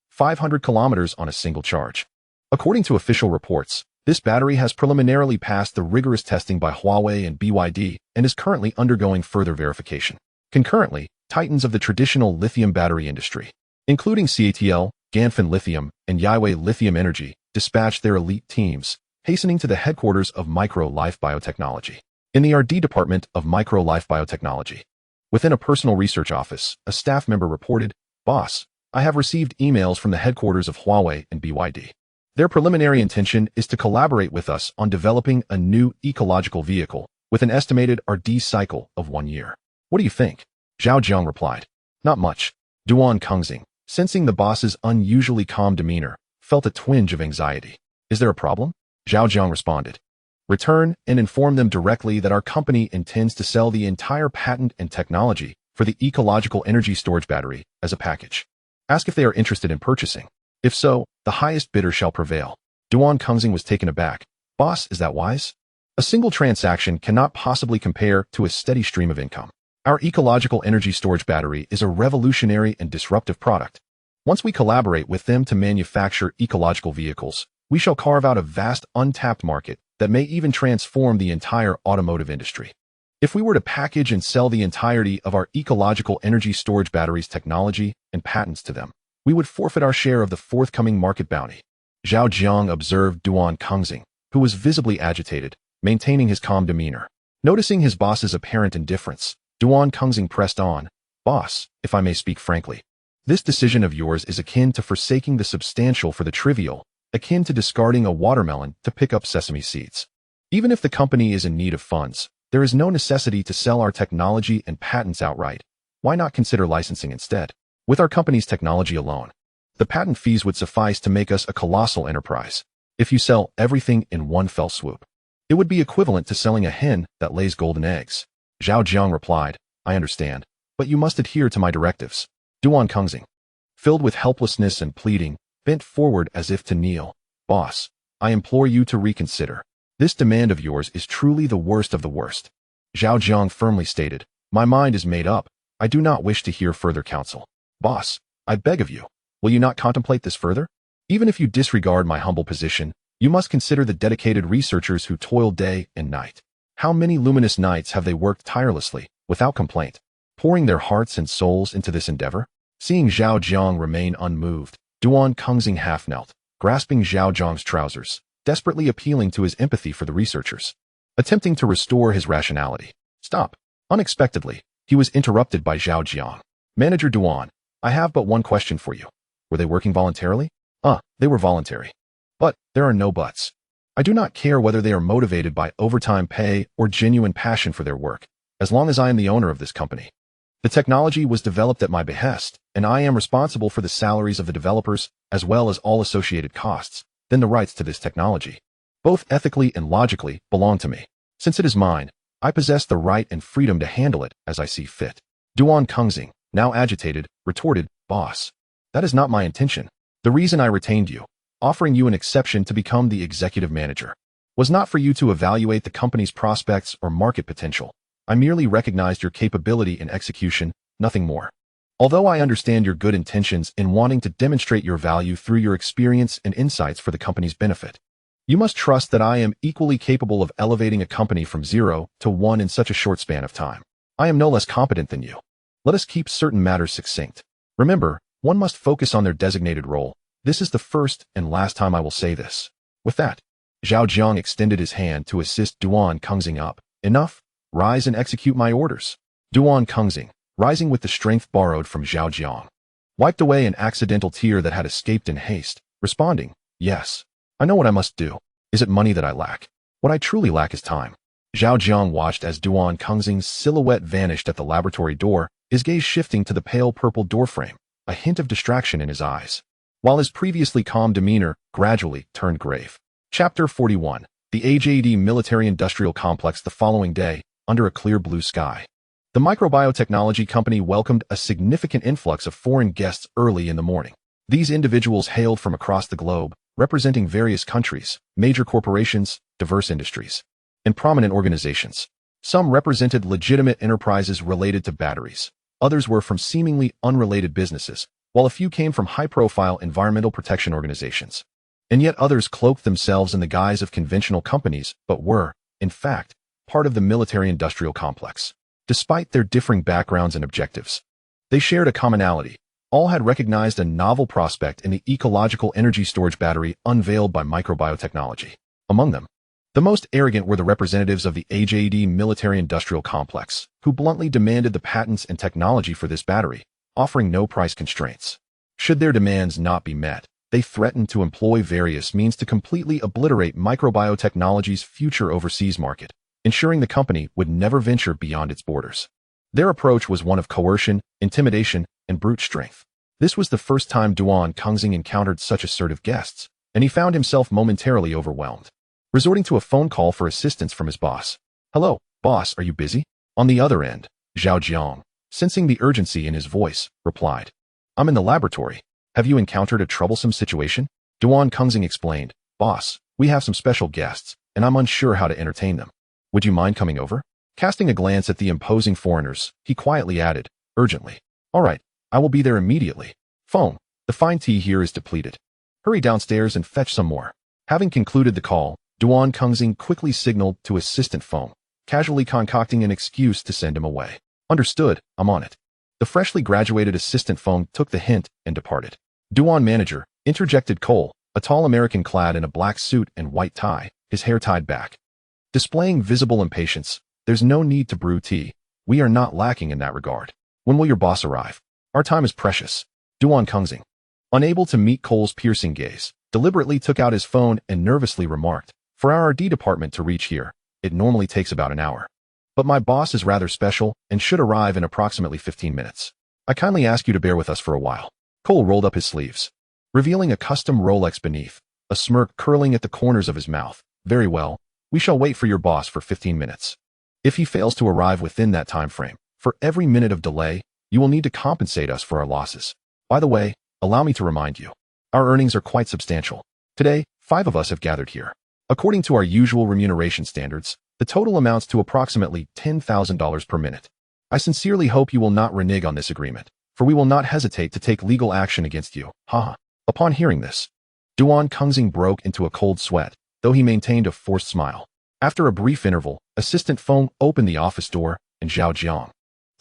500 kilometers on a single charge. According to official reports, this battery has preliminarily passed the rigorous testing by Huawei and BYD and is currently undergoing further verification. Concurrently, titans of the traditional lithium battery industry, including CATL, Ganfeng Lithium, and Yaiwei Lithium Energy, dispatched their elite teams, hastening to the headquarters of Micro Life Biotechnology. In the R&D department of Micro Life Biotechnology, within a personal research office, a staff member reported, "Boss, I have received emails from the headquarters of Huawei and BYD. Their preliminary intention is to collaborate with us on developing a new ecological vehicle with an estimated R&D cycle of 1 year. What do you think?" Zhao Jiang replied, "Not much." Duan Kengxing, sensing the boss's unusually calm demeanor, felt a twinge of anxiety. "Is there a problem?" Zhao Jiang responded, "Return and inform them directly that our company intends to sell the entire patent and technology for the ecological energy storage battery as a package. Ask if they are interested in purchasing. If so, the highest bidder shall prevail." Duan Kengxing was taken aback. "Boss, is that wise? A single transaction cannot possibly compare to a steady stream of income. Our ecological energy storage battery is a revolutionary and disruptive product. Once we collaborate with them to manufacture ecological vehicles, we shall carve out a vast untapped market that may even transform the entire automotive industry. If we were to package and sell the entirety of our ecological energy storage batteries technology and patents to them, we would forfeit our share of the forthcoming market bounty. Zhao Jiang observed Duan Kengxing, who was visibly agitated, maintaining his calm demeanor. Noticing his boss's apparent indifference, Duan Kengxing pressed on, "Boss, if I may speak frankly, this decision of yours is akin to forsaking the substantial for the trivial, akin to discarding a watermelon to pick up sesame seeds. Even if the company is in need of funds, there is no necessity to sell our technology and patents outright. Why not consider licensing instead? With our company's technology alone, the patent fees would suffice to make us a colossal enterprise. If you sell everything in one fell swoop, it would be equivalent to selling a hen that lays golden eggs." Zhao Jiang replied, "I understand, but you must adhere to my directives." Duan Kengxing, filled with helplessness and pleading, bent forward as if to kneel. "Boss, I implore you to reconsider. This demand of yours is truly the worst of the worst." Zhao Jiang firmly stated, "My mind is made up. I do not wish to hear further counsel. Boss, I beg of you, will you not contemplate this further? Even if you disregard my humble position, you must consider the dedicated researchers who toil day and night. How many luminous nights have they worked tirelessly, without complaint, pouring their hearts and souls into this endeavor?" Seeing Zhao Jiang remain unmoved, Duan Kengxing half-knelt, grasping Zhao Jiang's trousers, desperately appealing to his empathy for the researchers, attempting to restore his rationality. "Stop." Unexpectedly, he was interrupted by Zhao Jiang. "Manager Duan, I have but one question for you. Were they working voluntarily?" They were voluntary. But there are no buts. I do not care whether they are motivated by overtime pay or genuine passion for their work, as long as I am the owner of this company. The technology was developed at my behest, and I am responsible for the salaries of the developers, as well as all associated costs. Then the rights to this technology, both ethically and logically, belong to me. Since it is mine, I possess the right and freedom to handle it as I see fit." Duan Kengxing, now agitated, retorted, "Boss, that is not my intention. The reason I retained you, offering you an exception to become the executive manager, was not for you to evaluate the company's prospects or market potential. I merely recognized your capability in execution, nothing more. Although I understand your good intentions in wanting to demonstrate your value through your experience and insights for the company's benefit, you must trust that I am equally capable of elevating a company from 0 to 1 in such a short span of time. I am no less competent than you. Let us keep certain matters succinct. Remember, one must focus on their designated role. This is the first and last time I will say this." With that, Zhao Jiang extended his hand to assist Duan Kengxing up. "Enough. Rise and execute my orders." Duan Kengxing, rising with the strength borrowed from Zhao Jiang, wiped away an accidental tear that had escaped in haste, responding, "Yes, I know what I must do. Is it money that I lack? What I truly lack is time." Zhao Jiang watched as Duan Kengxing's silhouette vanished at the laboratory door, his gaze shifting to the pale purple doorframe, a hint of distraction in his eyes, while his previously calm demeanor gradually turned grave. Chapter 41. The AJD Military-Industrial Complex. The following day, under a clear blue sky, the microbiotechnology company welcomed a significant influx of foreign guests early in the morning. These individuals hailed from across the globe, representing various countries, major corporations, diverse industries, and prominent organizations. Some represented legitimate enterprises related to batteries. Others were from seemingly unrelated businesses, while a few came from high-profile environmental protection organizations. And yet others cloaked themselves in the guise of conventional companies, but were, in fact, part of the military-industrial complex. Despite their differing backgrounds and objectives, they shared a commonality. All had recognized a novel prospect in the ecological energy storage battery unveiled by microbiotechnology. Among them, the most arrogant were the representatives of the AJD military-industrial complex, who bluntly demanded the patents and technology for this battery, offering no price constraints. Should their demands not be met, they threatened to employ various means to completely obliterate microbiotechnology's future overseas market, ensuring the company would never venture beyond its borders. Their approach was one of coercion, intimidation, and brute strength. This was the first time Duan Kengxing encountered such assertive guests, and he found himself momentarily overwhelmed, resorting to a phone call for assistance from his boss. "Hello, boss, are you busy?" On the other end, Zhao Jiang, sensing the urgency in his voice, replied, "I'm in the laboratory. Have you encountered a troublesome situation?" Duan Kengxing explained, "Boss, we have some special guests, and I'm unsure how to entertain them. Would you mind coming over?" Casting a glance at the imposing foreigners, he quietly added, urgently, "All right, I will be there immediately. Phone, the fine tea here is depleted. Hurry downstairs and fetch some more." Having concluded the call, Duan Kengxing quickly signaled to assistant Phone, casually concocting an excuse to send him away. "Understood, I'm on it." The freshly graduated assistant Phone took the hint and departed. Duan manager, interjected Cole, a tall American clad in a black suit and white tie, his hair tied back. Displaying visible impatience, there's no need to brew tea. We are not lacking in that regard. When will your boss arrive? Our time is precious. Duan Kungzing, unable to meet Cole's piercing gaze, deliberately took out his phone and nervously remarked, for our RD department to reach here, it normally takes about an hour. But my boss is rather special and should arrive in approximately 15 minutes. I kindly ask you to bear with us for a while. Cole rolled up his sleeves, revealing a custom Rolex beneath, a smirk curling at the corners of his mouth. Very well, we shall wait for your boss for 15 minutes. If he fails to arrive within that time frame, for every minute of delay, you will need to compensate us for our losses. By the way, allow me to remind you, our earnings are quite substantial. Today, 5 of us have gathered here. According to our usual remuneration standards, the total amounts to approximately $10,000 per minute. I sincerely hope you will not renege on this agreement, for we will not hesitate to take legal action against you. Haha. Upon hearing this, Duan Kungzing broke into a cold sweat, though he maintained a forced smile. After a brief interval, Assistant Feng opened the office door, and Zhao Jiang,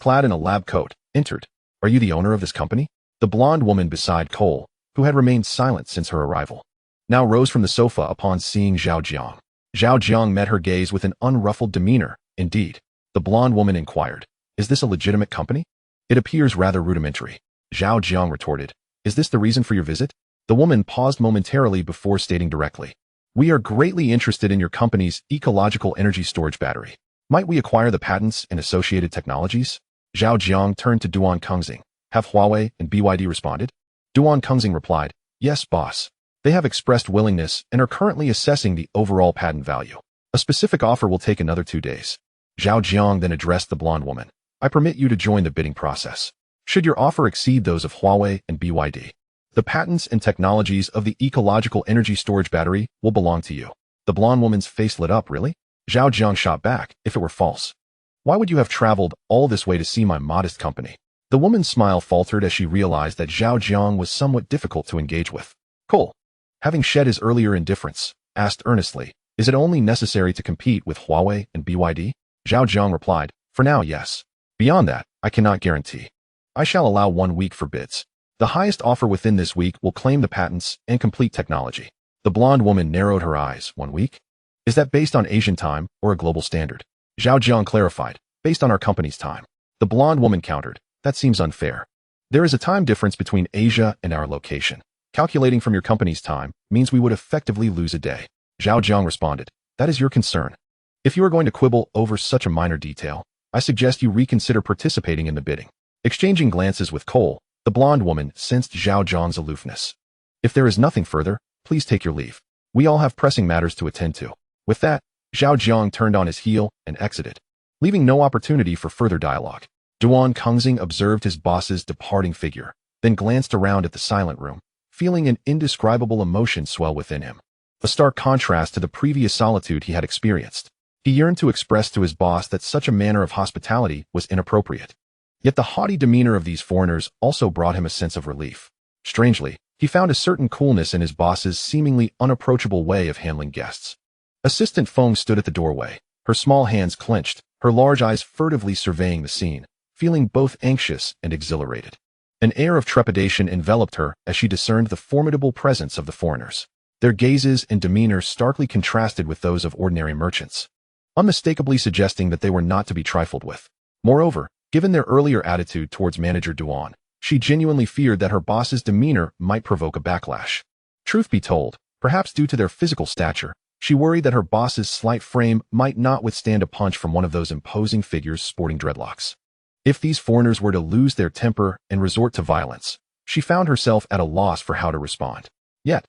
clad in a lab coat, entered. Are you the owner of this company? The blonde woman beside Cole, who had remained silent since her arrival, now rose from the sofa upon seeing Zhao Jiang. Zhao Jiang met her gaze with an unruffled demeanor. Indeed, the blonde woman inquired, is this a legitimate company? It appears rather rudimentary. Zhao Jiang retorted, is this the reason for your visit? The woman paused momentarily before stating directly, we are greatly interested in your company's ecological energy storage battery. Might we acquire the patents and associated technologies? Zhao Jiang turned to Duan Kungzing. Have Huawei and BYD responded? Duan Kungzing replied, yes, boss. They have expressed willingness and are currently assessing the overall patent value. A specific offer will take another 2 days. Zhao Jiang then addressed the blonde woman. I permit you to join the bidding process. Should your offer exceed those of Huawei and BYD, the patents and technologies of the ecological energy storage battery will belong to you. The blonde woman's face lit up. Really? Zhao Jiang shot back, if it were false. Why would you have traveled all this way to see my modest company? The woman's smile faltered as she realized that Zhao Jiang was somewhat difficult to engage with. Cole, having shed his earlier indifference, asked earnestly, is it only necessary to compete with Huawei and BYD? Zhao Jiang replied, for now, yes. Beyond that, I cannot guarantee. I shall allow 1 week for bids. The highest offer within this week will claim the patents and complete technology. The blonde woman narrowed her eyes. 1 week? Is that based on Asian time or a global standard? Zhao Jiang clarified, based on our company's time. The blonde woman countered, that seems unfair. There is a time difference between Asia and our location. Calculating from your company's time means we would effectively lose a day. Zhao Jiang responded, that is your concern. If you are going to quibble over such a minor detail, I suggest you reconsider participating in the bidding. Exchanging glances with Cole, the blonde woman sensed Zhao Jiang's aloofness. If there is nothing further, please take your leave. We all have pressing matters to attend to. With that, Zhao Jiang turned on his heel and exited, leaving no opportunity for further dialogue. Duan Kungzing observed his boss's departing figure, then glanced around at the silent room, feeling an indescribable emotion swell within him. A stark contrast to the previous solitude he had experienced. He yearned to express to his boss that such a manner of hospitality was inappropriate. Yet the haughty demeanor of these foreigners also brought him a sense of relief. Strangely, he found a certain coolness in his boss's seemingly unapproachable way of handling guests. Assistant Feng stood at the doorway, her small hands clenched, her large eyes furtively surveying the scene, feeling both anxious and exhilarated. An air of trepidation enveloped her as she discerned the formidable presence of the foreigners. Their gazes and demeanor starkly contrasted with those of ordinary merchants, unmistakably suggesting that they were not to be trifled with. Moreover, given their earlier attitude towards Manager Duan, she genuinely feared that her boss's demeanor might provoke a backlash. Truth be told, perhaps due to their physical stature, she worried that her boss's slight frame might not withstand a punch from one of those imposing figures sporting dreadlocks. If these foreigners were to lose their temper and resort to violence, she found herself at a loss for how to respond. Yet,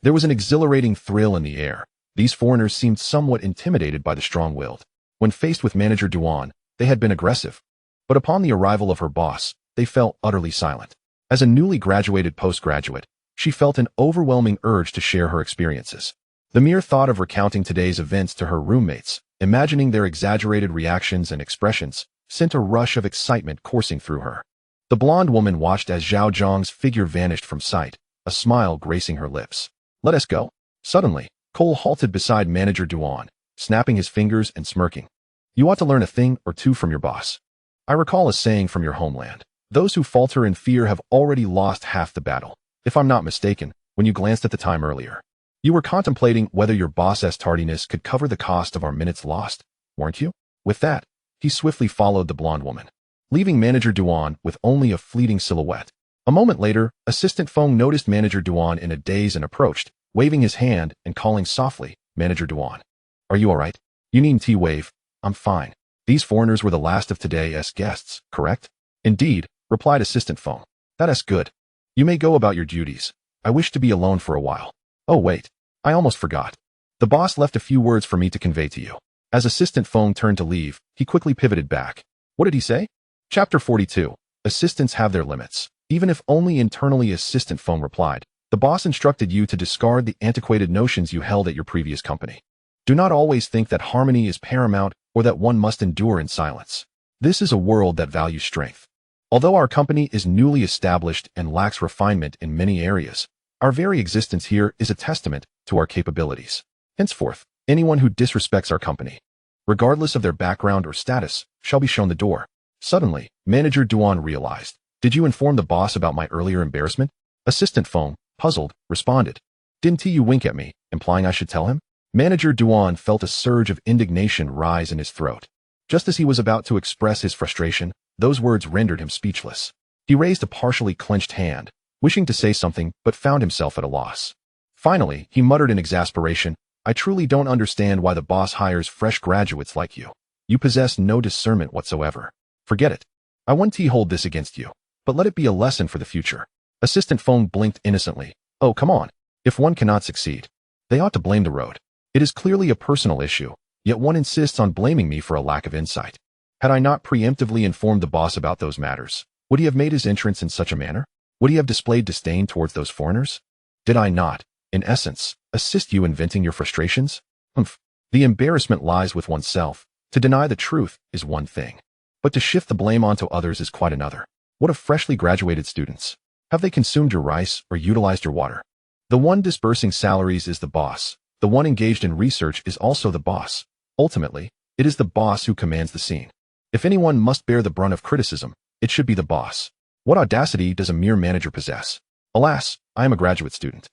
there was an exhilarating thrill in the air. These foreigners seemed somewhat intimidated by the strong-willed. When faced with Manager Duan, they had been aggressive. But upon the arrival of her boss, they fell utterly silent. As a newly graduated postgraduate, she felt an overwhelming urge to share her experiences. The mere thought of recounting today's events to her roommates, imagining their exaggerated reactions and expressions, sent a rush of excitement coursing through her. The blonde woman watched as Zhao Jiang's figure vanished from sight, a smile gracing her lips. Let us go. Suddenly, Cole halted beside Manager Duan, snapping his fingers and smirking. You ought to learn a thing or two from your boss. I recall a saying from your homeland. Those who falter in fear have already lost half the battle. if I'm not mistaken, when you glanced at the time earlier. You were contemplating whether your boss's tardiness could cover the cost of our minutes lost, weren't you? With that, he swiftly followed the blonde woman, leaving Manager Duan with only a fleeting silhouette. A moment later, Assistant Feng noticed Manager Duan in a daze and approached, waving his hand and calling softly, "Manager Duan. Are you all right? You needn't wave. I'm fine. These foreigners were the last of today's guests, correct?" "Indeed," replied Assistant Feng. "That's good. You may go about your duties. I wish to be alone for a while. Oh wait, I almost forgot. The boss left a few words for me to convey to you." As Assistant Feng turned to leave, he quickly pivoted back. What did he say? Chapter 42. Assistants have their limits. Even if only internally, Assistant Feng replied. The boss instructed you to discard the antiquated notions you held at your previous company. Do not always think that harmony is paramount or that one must endure in silence. This is a world that values strength. Although our company is newly established and lacks refinement in many areas, our very existence here is a testament to our capabilities. Henceforth, anyone who disrespects our company, regardless of their background or status, shall be shown the door. Suddenly, Manager Duan realized. Did you inform the boss about my earlier embarrassment? Assistant Feng, puzzled, responded. Didn't you wink at me, implying I should tell him? Manager Duan felt a surge of indignation rise in his throat. Just as he was about to express his frustration, those words rendered him speechless. He raised a partially clenched hand, wishing to say something but found himself at a loss. Finally, he muttered in exasperation, I truly don't understand why the boss hires fresh graduates like you. You possess no discernment whatsoever. Forget it. I won't hold this against you, but let it be a lesson for the future. Assistant Feng blinked innocently. Oh, come on. If one cannot succeed, they ought to blame the road. It is clearly a personal issue, yet one insists on blaming me for a lack of insight. Had I not preemptively informed the boss about those matters, would he have made his entrance in such a manner? Would he have displayed disdain towards those foreigners? Did I not, in essence, assist you in venting your frustrations? Humph. The embarrassment lies with oneself. To deny the truth is one thing, but to shift the blame onto others is quite another. What of freshly graduated students? Have they consumed your rice or utilized your water? The one disbursing salaries is the boss. The one engaged in research is also the boss. Ultimately, it is the boss who commands the scene. If anyone must bear the brunt of criticism, it should be the boss. What audacity does a mere manager possess? Alas, I am a graduate student.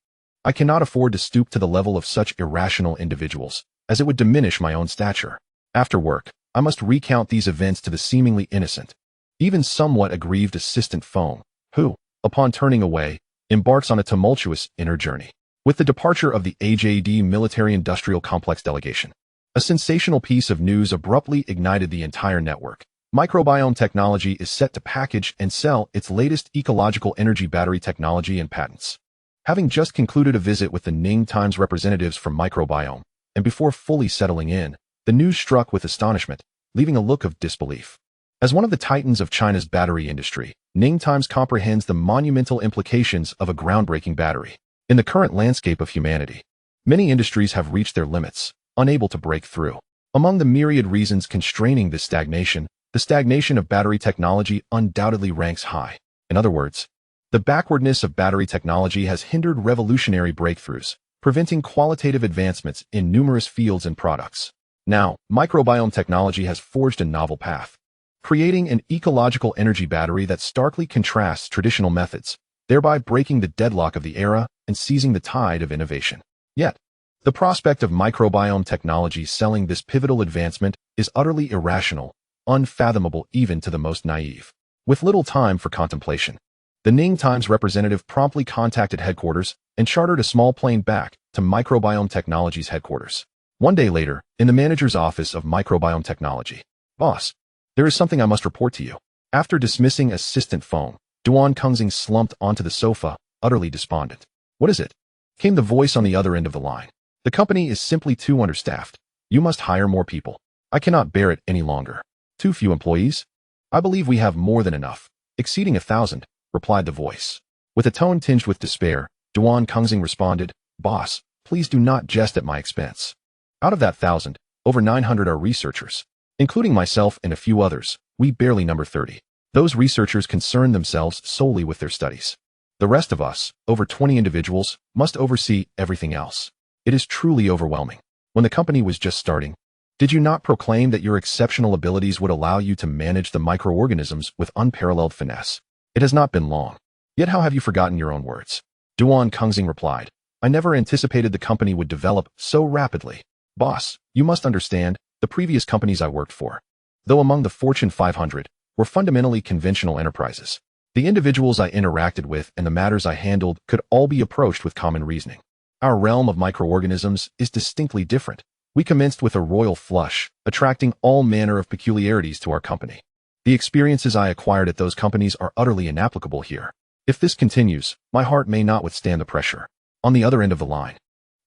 I cannot afford to stoop to the level of such irrational individuals, as it would diminish my own stature. After work, I must recount these events to the seemingly innocent, even somewhat aggrieved Assistant Feng, who, upon turning away, embarks on a tumultuous inner journey. With the departure of the AJD military-industrial complex delegation, a sensational piece of news abruptly ignited the entire network. Microbiome Technology is set to package and sell its latest ecological energy battery technology and patents. Having just concluded a visit with the Ning Times representatives from Microbiome, and before fully settling in, the news struck with astonishment, leaving a look of disbelief. As one of the titans of China's battery industry, Ning Times comprehends the monumental implications of a groundbreaking battery. In the current landscape of humanity, many industries have reached their limits, unable to break through. Among the myriad reasons constraining this stagnation, the stagnation of battery technology undoubtedly ranks high. In other words, the backwardness of battery technology has hindered revolutionary breakthroughs, preventing qualitative advancements in numerous fields and products. Now, microbiome technology has forged a novel path, creating an ecological energy battery that starkly contrasts traditional methods, thereby breaking the deadlock of the era and seizing the tide of innovation. Yet, the prospect of microbiome technology selling this pivotal advancement is utterly irrational, unfathomable even to the most naive. With little time for contemplation, the Ning Times representative promptly contacted headquarters and chartered a small plane back to Microbiome Technology's headquarters. One day later, in the manager's office of Microbiome Technology, Boss, there is something I must report to you. After dismissing Assistant Feng, Duan Kungxing slumped onto the sofa, utterly despondent. What is it? Came the voice on the other end of the line. The company is simply too understaffed. You must hire more people. I cannot bear it any longer. Too few employees? I believe we have more than enough, exceeding 1,000, replied the voice. With a tone tinged with despair, Duan Kungxing responded, Boss, please do not jest at my expense. Out of that 1,000, over 900 are researchers. Including myself and a few others, we barely number 30. Those researchers concern themselves solely with their studies. The rest of us, over 20 individuals, must oversee everything else. It is truly overwhelming. When the company was just starting, did you not proclaim that your exceptional abilities would allow you to manage the microorganisms with unparalleled finesse? It has not been long. Yet how have you forgotten your own words? Duan Kengxing replied. I never anticipated the company would develop so rapidly. Boss, you must understand, the previous companies I worked for, though among the Fortune 500, were fundamentally conventional enterprises. The individuals I interacted with and the matters I handled could all be approached with common reasoning. Our realm of microorganisms is distinctly different. We commenced with a royal flush, attracting all manner of peculiarities to our company. The experiences I acquired at those companies are utterly inapplicable here. If this continues, my heart may not withstand the pressure. On the other end of the line,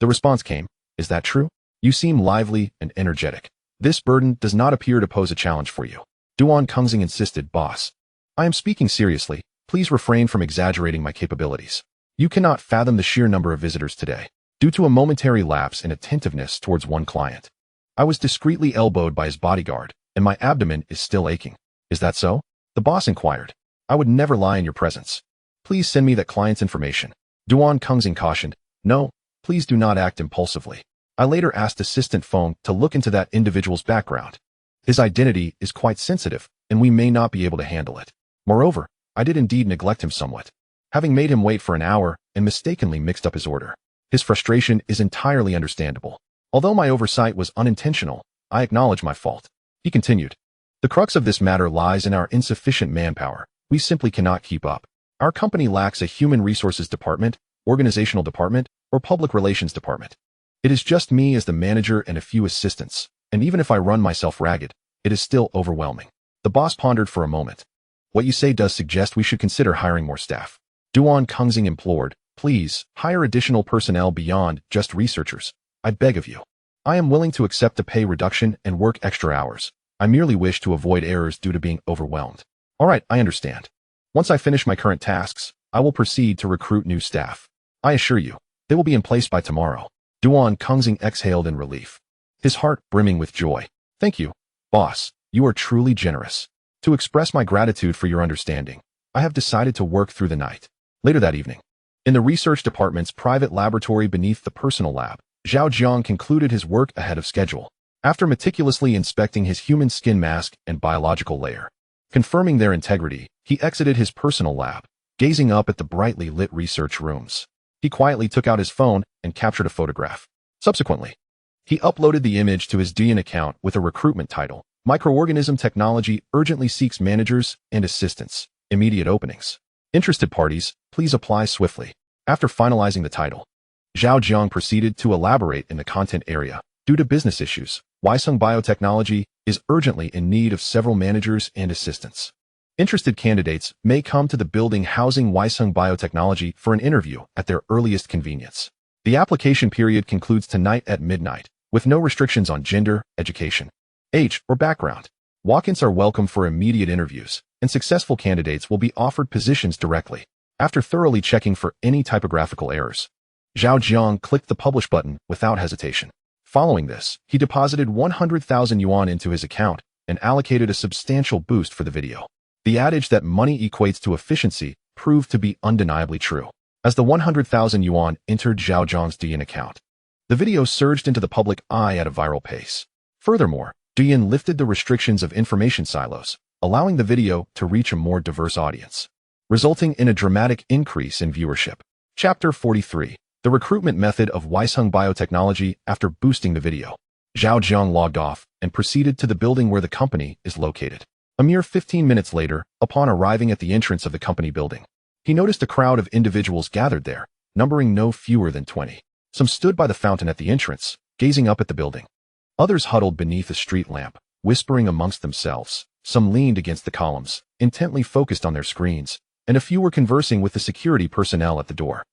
the response came, is that true? You seem lively and energetic. This burden does not appear to pose a challenge for you. Duan Kengxing insisted, boss. I am speaking seriously. Please refrain from exaggerating my capabilities. You cannot fathom the sheer number of visitors today. Due to a momentary lapse in attentiveness towards one client, I was discreetly elbowed by his bodyguard, and my abdomen is still aching. Is that so? The boss inquired. I would never lie in your presence. Please send me that client's information. Duan Kengxing cautioned. No, please do not act impulsively. I later asked Assistant Feng to look into that individual's background. His identity is quite sensitive, and we may not be able to handle it. Moreover, I did indeed neglect him somewhat, having made him wait for an hour and mistakenly mixed up his order. His frustration is entirely understandable. Although my oversight was unintentional, I acknowledge my fault. He continued. The crux of this matter lies in our insufficient manpower. We simply cannot keep up. Our company lacks a human resources department, organizational department, or public relations department. It is just me as the manager and a few assistants, and even if I run myself ragged, it is still overwhelming. The boss pondered for a moment. What you say does suggest we should consider hiring more staff. Duan Kengxing implored, please, hire additional personnel beyond just researchers. I beg of you. I am willing to accept a pay reduction and work extra hours. I merely wish to avoid errors due to being overwhelmed. All right, I understand. Once I finish my current tasks, I will proceed to recruit new staff. I assure you, they will be in place by tomorrow. Duan Kengxing exhaled in relief, his heart brimming with joy. Thank you, boss. You are truly generous. To express my gratitude for your understanding, I have decided to work through the night. Later that evening, in the research department's private laboratory beneath the personal lab, Zhao Jiang concluded his work ahead of schedule. After meticulously inspecting his human skin mask and biological layer, confirming their integrity, he exited his personal lab, gazing up at the brightly lit research rooms. He quietly took out his phone and captured a photograph. Subsequently, he uploaded the image to his Douyin account with a recruitment title. Microorganism Technology urgently seeks managers and assistants. Immediate openings. Interested parties, please apply swiftly. After finalizing the title, Zhao Jiang proceeded to elaborate in the content area. Due to business issues, Weisung Biotechnology is urgently in need of several managers and assistants. Interested candidates may come to the building housing Weisung Biotechnology for an interview at their earliest convenience. The application period concludes tonight at midnight, with no restrictions on gender, education, age, or background. Walk-ins are welcome for immediate interviews, and successful candidates will be offered positions directly. After thoroughly checking for any typographical errors, Zhao Jiang clicked the publish button without hesitation. Following this, he deposited 100,000 yuan into his account and allocated a substantial boost for the video. The adage that money equates to efficiency proved to be undeniably true. As the 100,000 yuan entered Zhao Jiang's Douyin account, the video surged into the public eye at a viral pace. Furthermore, Douyin lifted the restrictions of information silos, allowing the video to reach a more diverse audience, resulting in a dramatic increase in viewership. Chapter 43. The recruitment method of Weisung Biotechnology. After boosting the video, Zhao Jiang logged off and proceeded to the building where the company is located. A mere 15 minutes later, upon arriving at the entrance of the company building, he noticed a crowd of individuals gathered there, numbering no fewer than 20. Some stood by the fountain at the entrance, gazing up at the building. Others huddled beneath a street lamp, whispering amongst themselves. Some leaned against the columns, intently focused on their screens, and a few were conversing with the security personnel at the door.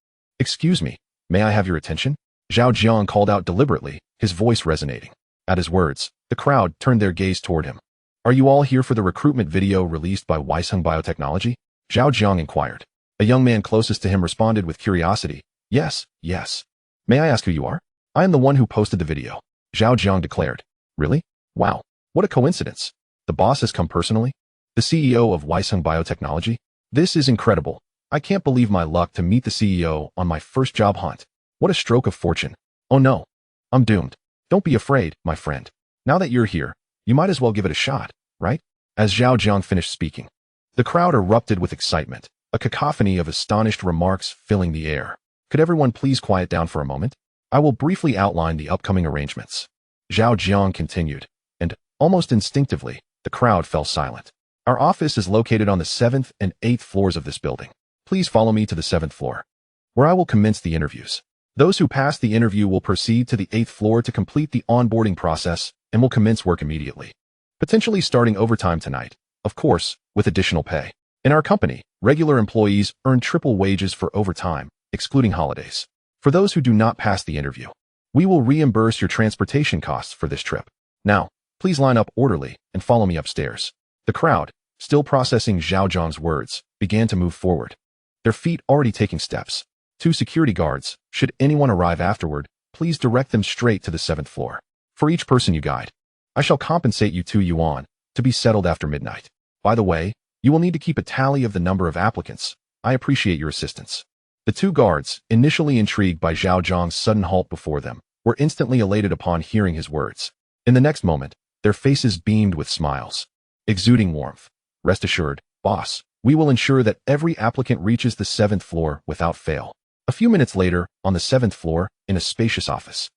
Excuse me, may I have your attention? Zhao Jiang called out deliberately, his voice resonating. At his words, the crowd turned their gaze toward him. Are you all here for the recruitment video released by Weisung Biotechnology? Zhao Jiang inquired. A young man closest to him responded with curiosity. Yes, yes. May I ask who you are? I am the one who posted the video, Zhao Jiang declared. Really? Wow. What a coincidence. The boss has come personally? The CEO of Weisung Biotechnology? This is incredible. I can't believe my luck to meet the CEO on my first job hunt. What a stroke of fortune. Oh no. I'm doomed. Don't be afraid, my friend. Now that you're here, you might as well give it a shot, right? As Zhao Jiang finished speaking, the crowd erupted with excitement, a cacophony of astonished remarks filling the air. Could everyone please quiet down for a moment? I will briefly outline the upcoming arrangements. Zhao Jiang continued, and, almost instinctively, the crowd fell silent. Our office is located on the 7th and 8th floors of this building. Please follow me to the 7th floor, where I will commence the interviews. Those who pass the interview will proceed to the 8th floor to complete the onboarding process and will commence work immediately, potentially starting overtime tonight, of course, with additional pay. In our company, regular employees earn triple wages for overtime, excluding holidays. For those who do not pass the interview, we will reimburse your transportation costs for this trip. Now, please line up orderly and follow me upstairs. The crowd, still processing Zhao Jiang's words, began to move forward, their feet already taking steps. 2 security guards, should anyone arrive afterward, please direct them straight to the 7th floor. For each person you guide, I shall compensate you 2 yuan, to be settled after midnight. By the way, you will need to keep a tally of the number of applicants. I appreciate your assistance. The 2 guards, initially intrigued by Zhao Jiang's sudden halt before them, were instantly elated upon hearing his words. In the next moment, their faces beamed with smiles, exuding warmth. Rest assured, boss, we will ensure that every applicant reaches the 7th floor without fail. A few minutes later, on the 7th floor, in a spacious office,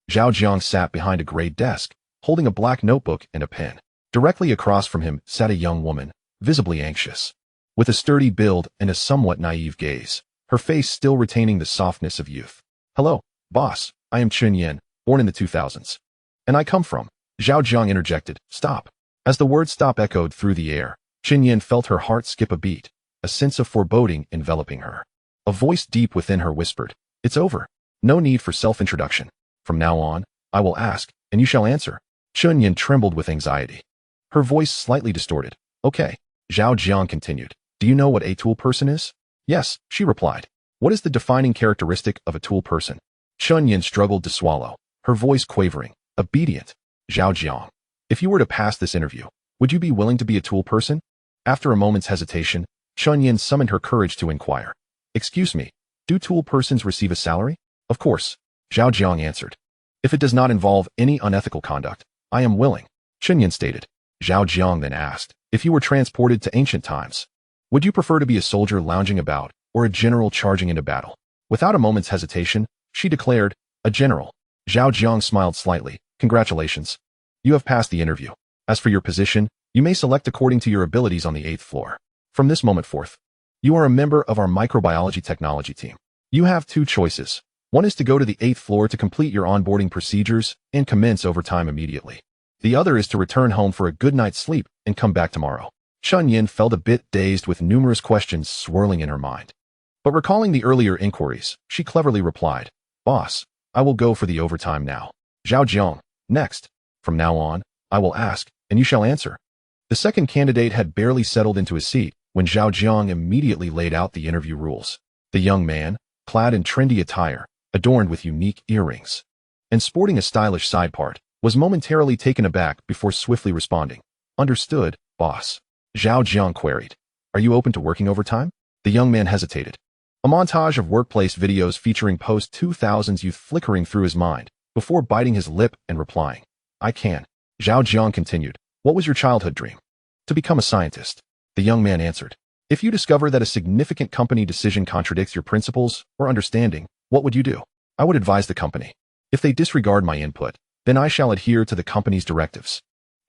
Zhao Jiang sat behind a gray desk, holding a black notebook and a pen. Directly across from him sat a young woman, visibly anxious, with a sturdy build and a somewhat naive gaze, her face still retaining the softness of youth. Hello, boss, I am Chen Yan, born in the 2000s. And I come from, Zhao Jiang interjected, stop. As the word stop echoed through the air, Chen Yan felt her heart skip a beat, a sense of foreboding enveloping her. A voice deep within her whispered, it's over. No need for self-introduction. From now on, I will ask, and you shall answer. Chen Yan trembled with anxiety, her voice slightly distorted. Okay. Zhao Jiang continued. Do you know what a tool person is? Yes, she replied. What is the defining characteristic of a tool person? Chen Yan struggled to swallow, her voice quavering. Obedient. Zhao Jiang, if you were to pass this interview, would you be willing to be a tool person? After a moment's hesitation, Chen Yan summoned her courage to inquire. Excuse me, do tool persons receive a salary? Of course, Zhao Jiang answered. If it does not involve any unethical conduct, I am willing, Chen Yan stated. Zhao Jiang then asked, if you were transported to ancient times, would you prefer to be a soldier lounging about or a general charging into battle? Without a moment's hesitation, she declared, a general. Zhao Jiang smiled slightly. Congratulations. You have passed the interview. As for your position, you may select according to your abilities on the 8th floor. From this moment forth, you are a member of our microbiology technology team. You have 2 choices. One is to go to the 8th floor to complete your onboarding procedures and commence overtime immediately. The other is to return home for a good night's sleep and come back tomorrow. Chen Yan felt a bit dazed with numerous questions swirling in her mind. But recalling the earlier inquiries, she cleverly replied, boss, I will go for the overtime now. Zhao Jiang, next. From now on, I will ask, and you shall answer. The second candidate had barely settled into his seat when Zhao Jiang immediately laid out the interview rules. The young man, clad in trendy attire, adorned with unique earrings, and sporting a stylish side part, was momentarily taken aback before swiftly responding. Understood, boss. Zhao Jiang queried. Are you open to working overtime? The young man hesitated. A montage of workplace videos featuring post-2000s youth flickering through his mind, before biting his lip and replying. I can. Zhao Jiang continued. What was your childhood dream? To become a scientist. The young man answered. If you discover that a significant company decision contradicts your principles or understanding, what would you do? I would advise the company. If they disregard my input, then I shall adhere to the company's directives.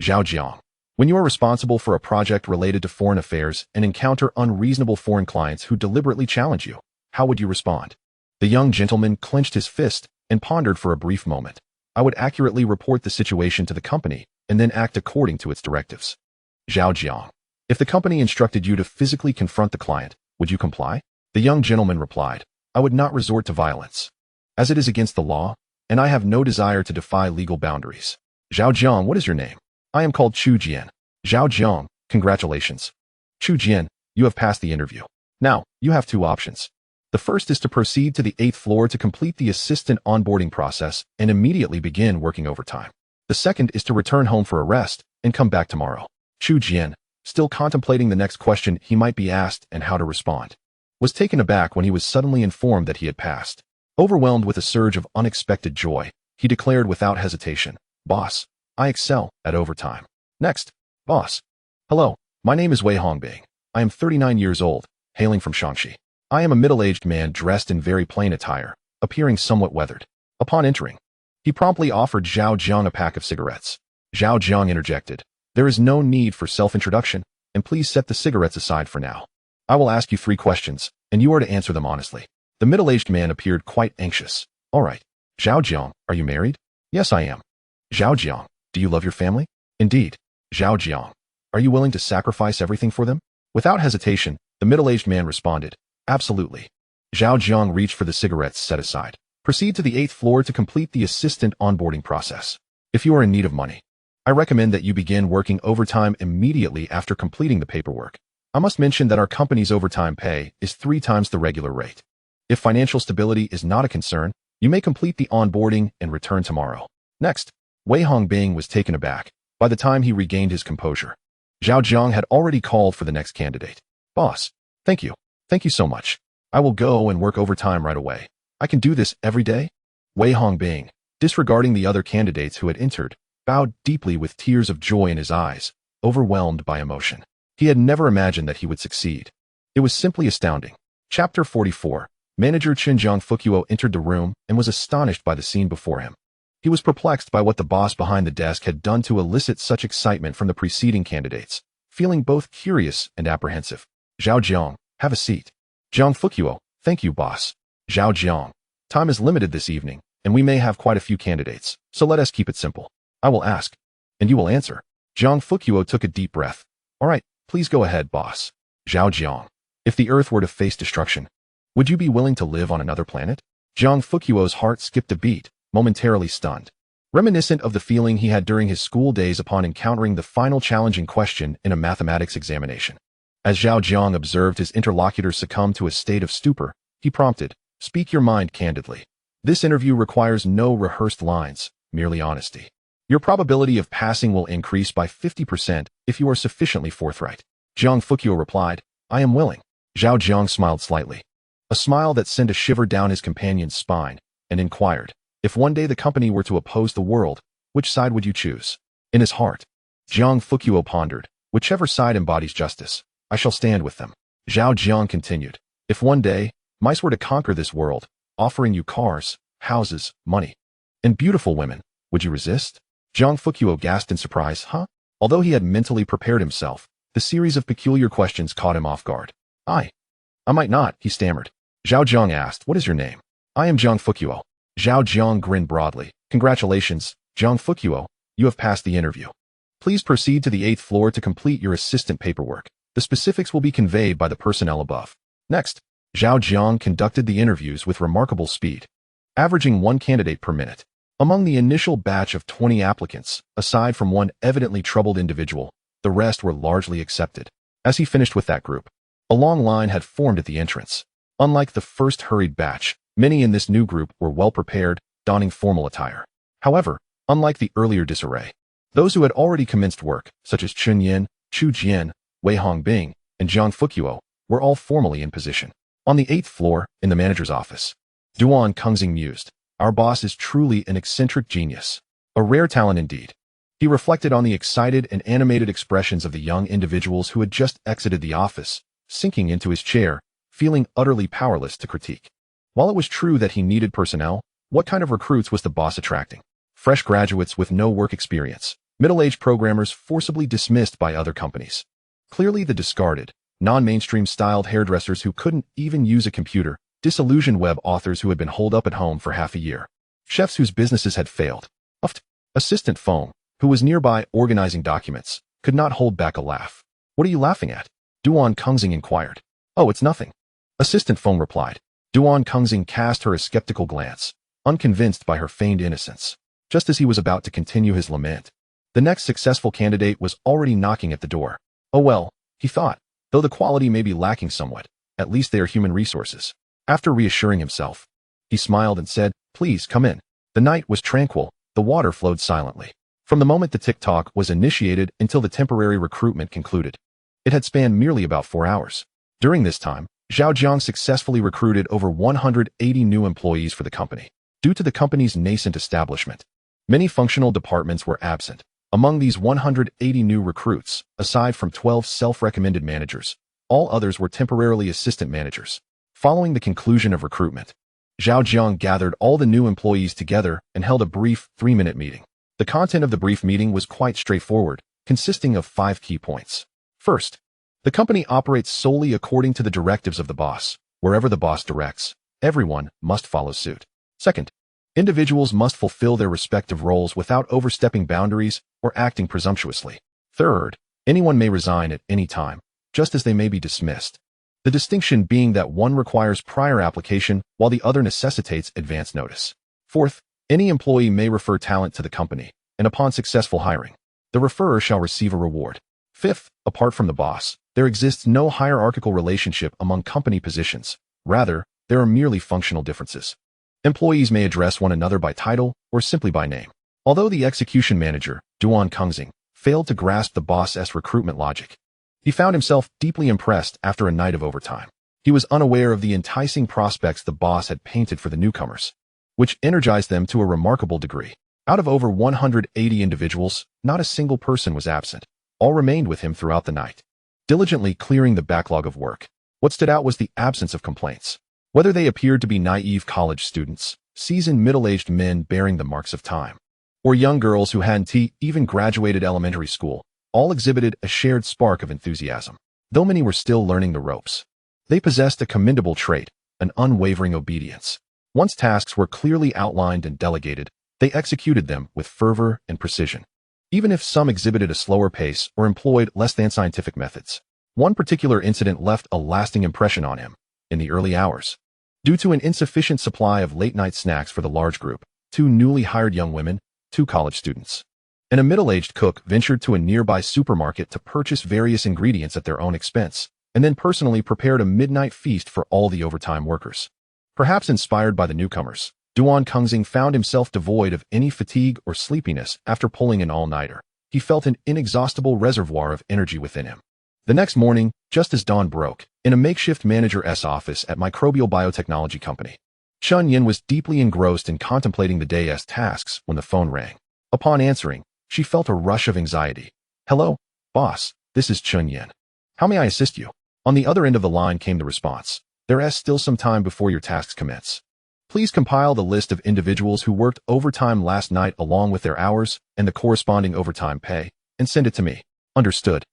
Zhao Jiang. When you are responsible for a project related to foreign affairs and encounter unreasonable foreign clients who deliberately challenge you, how would you respond? The young gentleman clenched his fist and pondered for a brief moment. I would accurately report the situation to the company and then act according to its directives. Zhao Jiang. If the company instructed you to physically confront the client, would you comply? The young gentleman replied. I would not resort to violence, as it is against the law, and I have no desire to defy legal boundaries. Zhao Jiang, what is your name? I am called Chu Jian. Zhao Jiang, congratulations. Chu Jian, you have passed the interview. Now, you have 2 options. The first is to proceed to the 8th floor to complete the assistant onboarding process and immediately begin working overtime. The second is to return home for a rest and come back tomorrow. Chu Jian, still contemplating the next question he might be asked and how to respond, was taken aback when he was suddenly informed that he had passed. Overwhelmed with a surge of unexpected joy, he declared without hesitation, Boss, I excel at overtime. Next, boss. Hello, my name is Wei Hongbing. I am 39 years old, hailing from Shaanxi. I am a middle-aged man dressed in very plain attire, appearing somewhat weathered. Upon entering, he promptly offered Zhao Jiang a pack of cigarettes. Zhao Jiang interjected, "There is no need for self-introduction, and please set the cigarettes aside for now. I will ask you 3 questions, and you are to answer them honestly." The middle-aged man appeared quite anxious. "All right. Zhao Jiang, are you married?" "Yes, I am." "Zhao Jiang, do you love your family?" "Indeed." "Zhao Jiang, are you willing to sacrifice everything for them?" Without hesitation, the middle-aged man responded, "Absolutely." Zhao Jiang reached for the cigarettes set aside. "Proceed to the 8th floor to complete the assistant onboarding process. If you are in need of money, I recommend that you begin working overtime immediately after completing the paperwork. I must mention that our company's overtime pay is 3 times the regular rate. If financial stability is not a concern, you may complete the onboarding and return tomorrow." Next, Wei Hongbing was taken aback. By the time he regained his composure, Zhao Jiang had already called for the next candidate. "Boss, thank you. Thank you so much. I will go and work overtime right away. I can do this every day." Wei Hongbing, disregarding the other candidates who had entered, bowed deeply with tears of joy in his eyes, overwhelmed by emotion. He had never imagined that he would succeed. It was simply astounding. Chapter 44. Manager Zhang Fukuo entered the room and was astonished by the scene before him. He was perplexed by what the boss behind the desk had done to elicit such excitement from the preceding candidates, feeling both curious and apprehensive. "Zhao Jiang, have a seat." Zhang Fukuo, "Thank you, boss." "Zhao Jiang, time is limited this evening, and we may have quite a few candidates, so let us keep it simple. I will ask, and you will answer." Zhang Fukuo took a deep breath. "All right, please go ahead, boss." "Zhao Jiang, if the Earth were to face destruction, would you be willing to live on another planet?" Zhang Fukuo's heart skipped a beat, momentarily stunned. Reminiscent of the feeling he had during his school days upon encountering the final challenging question in a mathematics examination. As Zhao Jiang observed his interlocutor succumb to a state of stupor, he prompted, "Speak your mind candidly. This interview requires no rehearsed lines, merely honesty. Your probability of passing will increase by 50% if you are sufficiently forthright." Zhang Fukuo replied, "I am willing." Zhao Jiang smiled slightly, a smile that sent a shiver down his companion's spine, and inquired, "If one day the company were to oppose the world, which side would you choose?" In his heart, Zhang Fukuo pondered, "Whichever side embodies justice, I shall stand with them." Zhao Jiang continued, "If one day, mice were to conquer this world, offering you cars, houses, money, and beautiful women, would you resist?" Zhang Fukuo gasped in surprise, "Huh?" Although he had mentally prepared himself, the series of peculiar questions caught him off guard. I might not," he stammered. Zhao Jiang asked, "What is your name?" "I am Zhang Fukuo." Zhao Jiang grinned broadly. "Congratulations, Zhang Fukuo, you have passed the interview. Please proceed to the 8th floor to complete your assistant paperwork. The specifics will be conveyed by the personnel above." Next, Zhao Jiang conducted the interviews with remarkable speed, averaging 1 candidate per minute. Among the initial batch of 20 applicants, aside from one evidently troubled individual, the rest were largely accepted. As he finished with that group, a long line had formed at the entrance. Unlike the first hurried batch, many in this new group were well prepared, donning formal attire. However, unlike the earlier disarray, those who had already commenced work, such as Chun Yin, Chu Jian, Wei Hongbing, and Zhang Fukuo, were all formally in position. On the 8th floor, in the manager's office, Duan Kengxing mused, "Our boss is truly an eccentric genius. A rare talent indeed." He reflected on the excited and animated expressions of the young individuals who had just exited the office, sinking into his chair, feeling utterly powerless to critique. While it was true that he needed personnel, what kind of recruits was the boss attracting? Fresh graduates with no work experience, middle-aged programmers forcibly dismissed by other companies. Clearly the discarded, non-mainstream styled hairdressers who couldn't even use a computer, disillusioned web authors who had been holed up at home for half a year, chefs whose businesses had failed. Assistant Feng, who was nearby organizing documents, could not hold back a laugh. "What are you laughing at?" Duan Kengxing inquired. "Oh, it's nothing." Assistant Feng replied. Duan Kengxing cast her a skeptical glance, unconvinced by her feigned innocence. Just as he was about to continue his lament, the next successful candidate was already knocking at the door. "Oh well," he thought, "though the quality may be lacking somewhat, at least they are human resources." After reassuring himself, he smiled and said, "Please come in." The night was tranquil, the water flowed silently. From the moment the tick-tock was initiated until the temporary recruitment concluded, it had spanned merely about 4 hours. During this time, Zhao Jiang successfully recruited over 180 new employees for the company. Due to the company's nascent establishment, many functional departments were absent. Among these 180 new recruits, aside from 12 self-recommended managers, all others were temporarily assistant managers. Following the conclusion of recruitment, Zhao Jiang gathered all the new employees together and held a brief 3-minute meeting. The content of the brief meeting was quite straightforward, consisting of 5 key points. First, the company operates solely according to the directives of the boss. Wherever the boss directs, everyone must follow suit. Second, individuals must fulfill their respective roles without overstepping boundaries or acting presumptuously. Third, anyone may resign at any time, just as they may be dismissed. The distinction being that one requires prior application while the other necessitates advance notice. Fourth, any employee may refer talent to the company, and upon successful hiring, the referrer shall receive a reward. Fifth, apart from the boss, there exists no hierarchical relationship among company positions. Rather, there are merely functional differences. Employees may address one another by title or simply by name. Although the execution manager, Duan Kengxing, failed to grasp the boss's recruitment logic, he found himself deeply impressed after a night of overtime. He was unaware of the enticing prospects the boss had painted for the newcomers, which energized them to a remarkable degree. Out of over 180 individuals, not a single person was absent. All remained with him throughout the night, diligently clearing the backlog of work. What stood out was the absence of complaints. Whether they appeared to be naive college students, seasoned middle-aged men bearing the marks of time, or young girls who hadn't even graduated elementary school, all exhibited a shared spark of enthusiasm. Though many were still learning the ropes, they possessed a commendable trait, an unwavering obedience. Once tasks were clearly outlined and delegated, they executed them with fervor and precision, even if some exhibited a slower pace or employed less than scientific methods. One particular incident left a lasting impression on him. In the early hours, due to an insufficient supply of late-night snacks for the large group, 2 newly hired young women, 2 college students, and a middle-aged cook ventured to a nearby supermarket to purchase various ingredients at their own expense, and then personally prepared a midnight feast for all the overtime workers. Perhaps inspired by the newcomers, Duan Kengxing found himself devoid of any fatigue or sleepiness after pulling an all-nighter. He felt an inexhaustible reservoir of energy within him. The next morning, just as dawn broke, in a makeshift manager's office at microbial biotechnology company, Chun Yin was deeply engrossed in contemplating the day's tasks when the phone rang. Upon answering, she felt a rush of anxiety. "Hello, boss, this is Chun Yin. How may I assist you?" On the other end of the line came the response. "There is still some time before your tasks commence. Please compile the list of individuals who worked overtime last night along with their hours and the corresponding overtime pay, and send it to me." "Understood.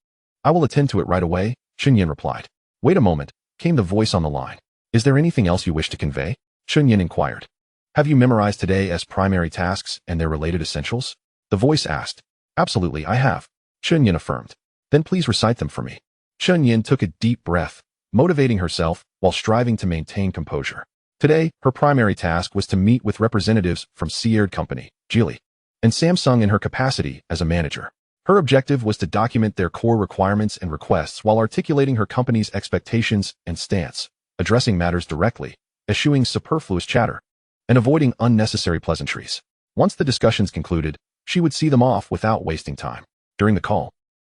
I will attend to it right away," Chun Yin replied. "Wait a moment," came the voice on the line. "Is there anything else you wish to convey?" Chun Yin inquired. "Have you memorized today as primary tasks and their related essentials?" The voice asked. "Absolutely, I have," Chun Yin affirmed. "Then please recite them for me." Chun Yin took a deep breath, motivating herself while striving to maintain composure. Today, her primary task was to meet with representatives from Seared Company, Geely, and Samsung in her capacity as a manager. Her objective was to document their core requirements and requests while articulating her company's expectations and stance, addressing matters directly, eschewing superfluous chatter, and avoiding unnecessary pleasantries. Once the discussions concluded, she would see them off without wasting time. During the call,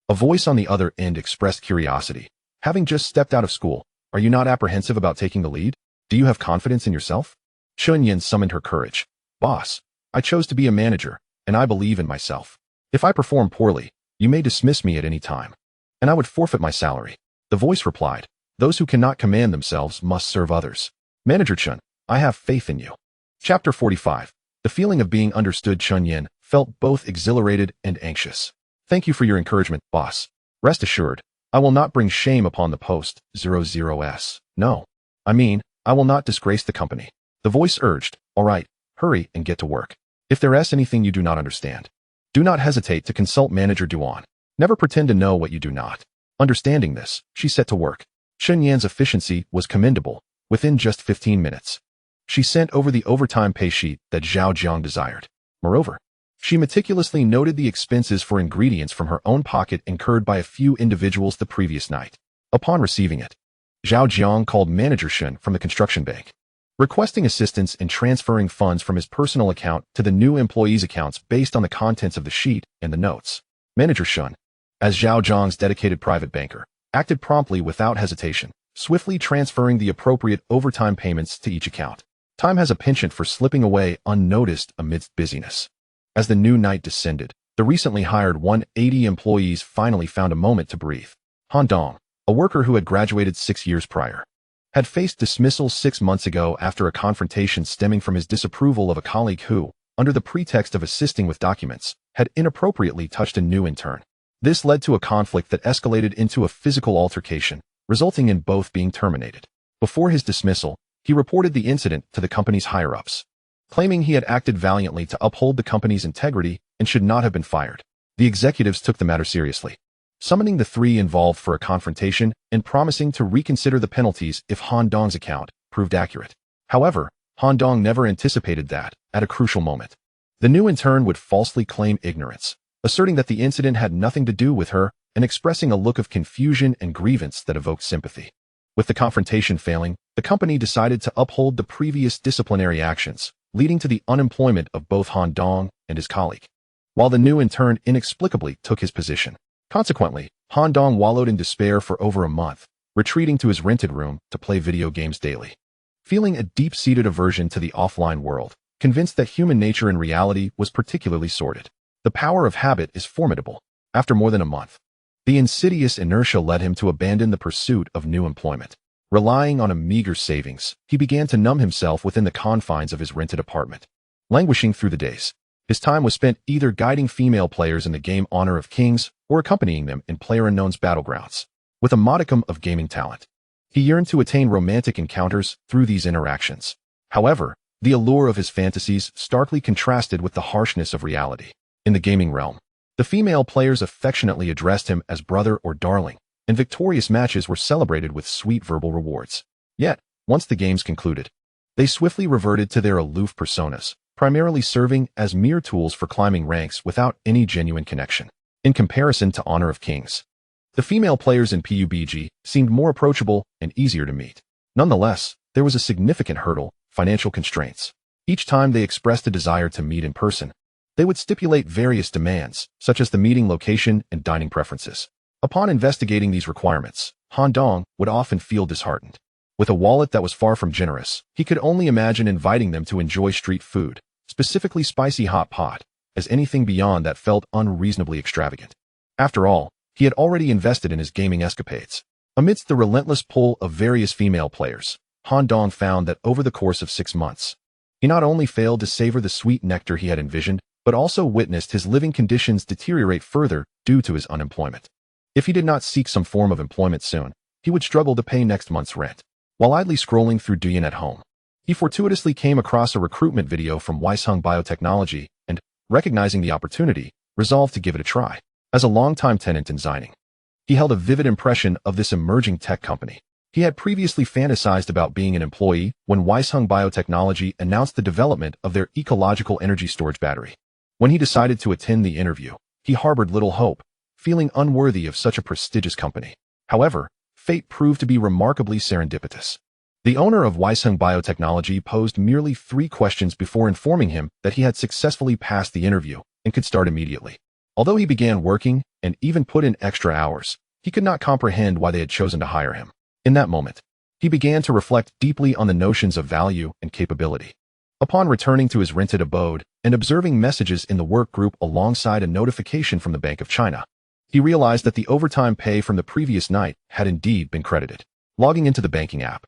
a voice on the other end expressed curiosity. "Having just stepped out of school, are you not apprehensive about taking the lead? Do you have confidence in yourself?" Chun Yin summoned her courage. "Boss, I chose to be a manager, and I believe in myself. If I perform poorly, you may dismiss me at any time, and I would forfeit my salary." The voice replied, "Those who cannot command themselves must serve others. Manager Chun, I have faith in you." Chapter 45. The feeling of being understood. Chun Yin felt both exhilarated and anxious. "Thank you for your encouragement, boss. Rest assured, I will not bring shame upon the post 00s. No. I mean, I will not disgrace the company." The voice urged. "All right, hurry and get to work. If there is anything you do not understand, do not hesitate to consult Manager Duan. Never pretend to know what you do not." Understanding this, she set to work. Chun Yin's efficiency was commendable. Within just 15 minutes, she sent over the overtime pay sheet that Zhao Jiang desired. Moreover, she meticulously noted the expenses for ingredients from her own pocket incurred by a few individuals the previous night. Upon receiving it, Zhao Jiang called Manager Shun from the construction bank, requesting assistance in transferring funds from his personal account to the new employees' accounts based on the contents of the sheet and the notes. Manager Shun, as Zhao Jiang's dedicated private banker, acted promptly without hesitation, swiftly transferring the appropriate overtime payments to each account. Time has a penchant for slipping away unnoticed amidst busyness. As the new night descended, the recently hired 180 employees finally found a moment to breathe. Han Dong, a worker who had graduated 6 years prior, had faced dismissal 6 months ago after a confrontation stemming from his disapproval of a colleague who, under the pretext of assisting with documents, had inappropriately touched a new intern. This led to a conflict that escalated into a physical altercation, resulting in both being terminated. Before his dismissal, he reported the incident to the company's higher-ups, claiming he had acted valiantly to uphold the company's integrity and should not have been fired. The executives took the matter seriously, summoning the three involved for a confrontation and promising to reconsider the penalties if Han Dong's account proved accurate. However, Han Dong never anticipated that, at a crucial moment, the new intern would falsely claim ignorance, asserting that the incident had nothing to do with her and expressing a look of confusion and grievance that evoked sympathy. With the confrontation failing, the company decided to uphold the previous disciplinary actions, leading to the unemployment of both Han Dong and his colleague, while the new intern inexplicably took his position. Consequently, Han Dong wallowed in despair for over a month, retreating to his rented room to play video games daily. Feeling a deep-seated aversion to the offline world, convinced that human nature in reality was particularly sordid. The power of habit is formidable. After more than a month, the insidious inertia led him to abandon the pursuit of new employment. Relying on a meager savings, he began to numb himself within the confines of his rented apartment. Languishing through the days, his time was spent either guiding female players in the game Honor of Kings or accompanying them in PlayerUnknown's battlegrounds. With a modicum of gaming talent, he yearned to attain romantic encounters through these interactions. However, the allure of his fantasies starkly contrasted with the harshness of reality. In the gaming realm, the female players affectionately addressed him as brother or darling, and victorious matches were celebrated with sweet verbal rewards. Yet, once the games concluded, they swiftly reverted to their aloof personas, primarily serving as mere tools for climbing ranks without any genuine connection. In comparison to Honor of Kings, the female players in PUBG seemed more approachable and easier to meet. Nonetheless, there was a significant hurdle: financial constraints. Each time they expressed a desire to meet in person, they would stipulate various demands, such as the meeting location and dining preferences. Upon investigating these requirements, Han Dong would often feel disheartened. With a wallet that was far from generous, he could only imagine inviting them to enjoy street food, specifically spicy hot pot, as anything beyond that felt unreasonably extravagant. After all, he had already invested in his gaming escapades. Amidst the relentless pull of various female players, Han Dong found that over the course of 6 months, he not only failed to savor the sweet nectar he had envisioned, but also witnessed his living conditions deteriorate further due to his unemployment. If he did not seek some form of employment soon, he would struggle to pay next month's rent. While idly scrolling through Douyin at home, he fortuitously came across a recruitment video from Weisheng Biotechnology and, recognizing the opportunity, resolved to give it a try. As a longtime tenant in Xining, he held a vivid impression of this emerging tech company. He had previously fantasized about being an employee when Weisheng Biotechnology announced the development of their ecological energy storage battery. When he decided to attend the interview, he harbored little hope, feeling unworthy of such a prestigious company. However, fate proved to be remarkably serendipitous. The owner of Weisheng Biotechnology posed merely 3 questions before informing him that he had successfully passed the interview and could start immediately. Although he began working and even put in extra hours, he could not comprehend why they had chosen to hire him. In that moment, he began to reflect deeply on the notions of value and capability. Upon returning to his rented abode and observing messages in the work group alongside a notification from the Bank of China, he realized that the overtime pay from the previous night had indeed been credited. Logging into the banking app,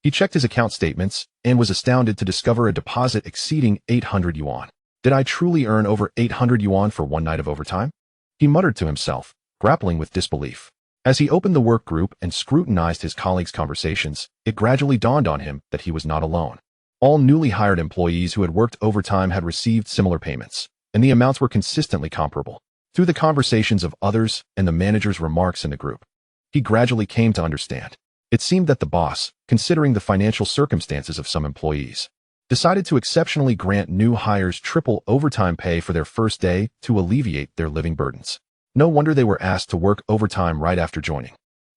he checked his account statements and was astounded to discover a deposit exceeding 800 yuan. Did I truly earn over 800 yuan for one night of overtime? He muttered to himself, grappling with disbelief. As he opened the work group and scrutinized his colleagues' conversations, it gradually dawned on him that he was not alone. All newly hired employees who had worked overtime had received similar payments, and the amounts were consistently comparable. Through the conversations of others and the manager's remarks in the group, he gradually came to understand. It seemed that the boss, considering the financial circumstances of some employees, decided to exceptionally grant new hires triple overtime pay for their first day to alleviate their living burdens. No wonder they were asked to work overtime right after joining.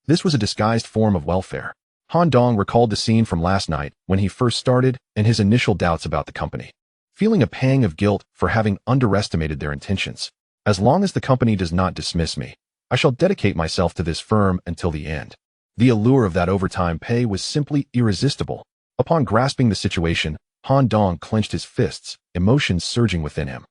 This was a disguised form of welfare. Han Dong recalled the scene from last night when he first started and his initial doubts about the company. Feeling a pang of guilt for having underestimated their intentions. As long as the company does not dismiss me, I shall dedicate myself to this firm until the end. The allure of that overtime pay was simply irresistible. Upon grasping the situation, Han Dong clenched his fists, emotions surging within him.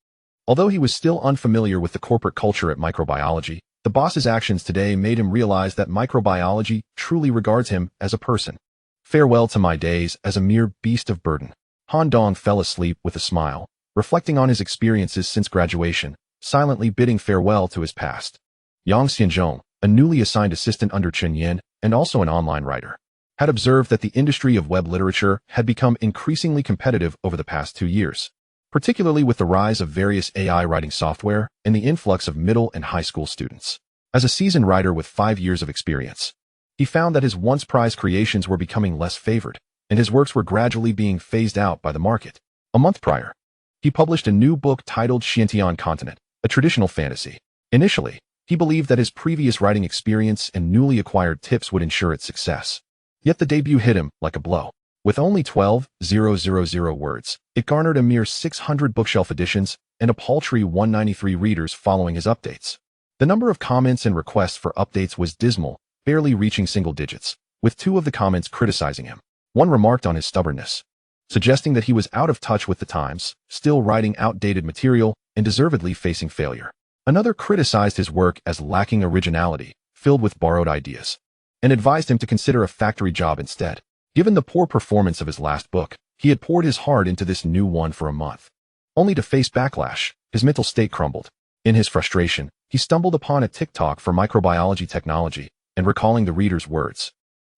Although he was still unfamiliar with the corporate culture at microbiology, the boss's actions today made him realize that microbiology truly regards him as a person. Farewell to my days as a mere beast of burden. Han Dong fell asleep with a smile, reflecting on his experiences since graduation, silently bidding farewell to his past. Yang Xianzhong, a newly assigned assistant under Chen Yin and also an online writer, had observed that the industry of web literature had become increasingly competitive over the past 2 years, particularly with the rise of various AI writing software and the influx of middle and high school students. As a seasoned writer with 5 years of experience, he found that his once prized creations were becoming less favored, and his works were gradually being phased out by the market. A month prior, he published a new book titled Xiantian Continent, a traditional fantasy. Initially, he believed that his previous writing experience and newly acquired tips would ensure its success. Yet the debut hit him like a blow. With only 12,000 words, it garnered a mere 600 bookshelf editions and a paltry 193 readers following his updates. The number of comments and requests for updates was dismal, barely reaching single digits, with 2 of the comments criticizing him. One remarked on his stubbornness, suggesting that he was out of touch with the times, still writing outdated material, and deservedly facing failure. Another criticized his work as lacking originality, filled with borrowed ideas, and advised him to consider a factory job instead. Given the poor performance of his last book, he had poured his heart into this new one for a month, only to face backlash. His mental state crumbled. In his frustration, he stumbled upon a TikTok for microbiology technology, and recalling the reader's words,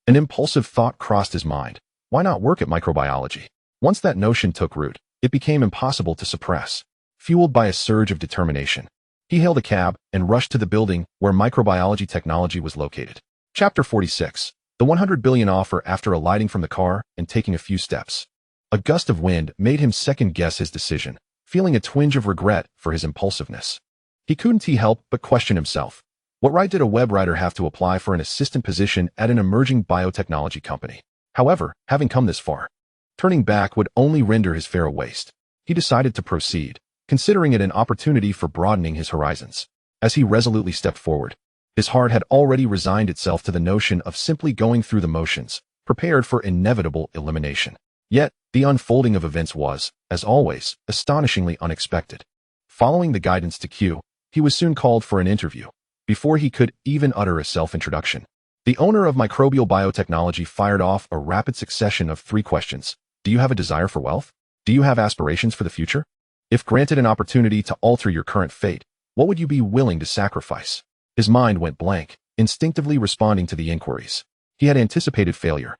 an impulsive thought crossed his mind. Why not work at microbiology? Once that notion took root, it became impossible to suppress. Fueled by a surge of determination, he hailed a cab and rushed to the building where microbiology technology was located. Chapter 46. The 100 billion offer. After alighting from the car and taking a few steps, a gust of wind made him second-guess his decision, feeling a twinge of regret for his impulsiveness. He couldn't help but question himself. What right did a web writer have to apply for an assistant position at an emerging biotechnology company? However, having come this far, turning back would only render his fare a waste. He decided to proceed, considering it an opportunity for broadening his horizons. As he resolutely stepped forward, his heart had already resigned itself to the notion of simply going through the motions, prepared for inevitable elimination. Yet, the unfolding of events was, as always, astonishingly unexpected. Following the guidance to Q, he was soon called for an interview. Before he could even utter a self-introduction, the owner of microbial biotechnology fired off a rapid succession of 3 questions. Do you have a desire for wealth? Do you have aspirations for the future? If granted an opportunity to alter your current fate, what would you be willing to sacrifice? His mind went blank, instinctively responding to the inquiries. He had anticipated failure.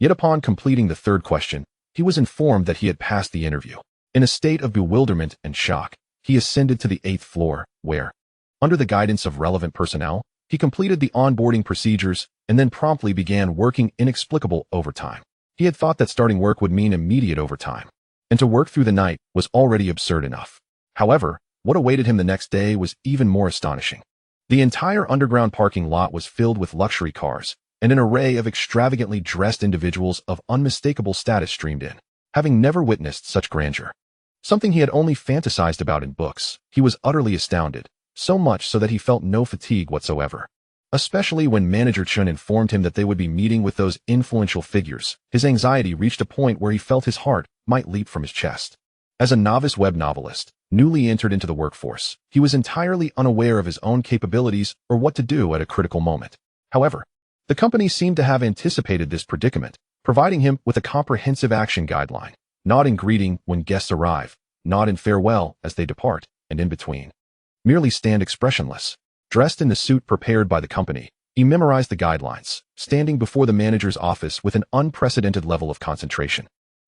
Yet upon completing the 3rd question, he was informed that he had passed the interview. In a state of bewilderment and shock, he ascended to the 8th floor, where, under the guidance of relevant personnel, he completed the onboarding procedures and then promptly began working inexplicable overtime. He had thought that starting work would mean immediate overtime, and to work through the night was already absurd enough. However, what awaited him the next day was even more astonishing. The entire underground parking lot was filled with luxury cars, and an array of extravagantly dressed individuals of unmistakable status streamed in. Having never witnessed such grandeur, something he had only fantasized about in books, he was utterly astounded, so much so that he felt no fatigue whatsoever. Especially when Manager Chun informed him that they would be meeting with those influential figures, his anxiety reached a point where he felt his heart might leap from his chest. As a novice web novelist, newly entered into the workforce, he was entirely unaware of his own capabilities or what to do at a critical moment. However, the company seemed to have anticipated this predicament, providing him with a comprehensive action guideline: nod in greeting when guests arrive, nod in farewell as they depart, and in between, merely stand expressionless. Dressed in the suit prepared by the company, he memorized the guidelines, standing before the manager's office with an unprecedented level of concentration,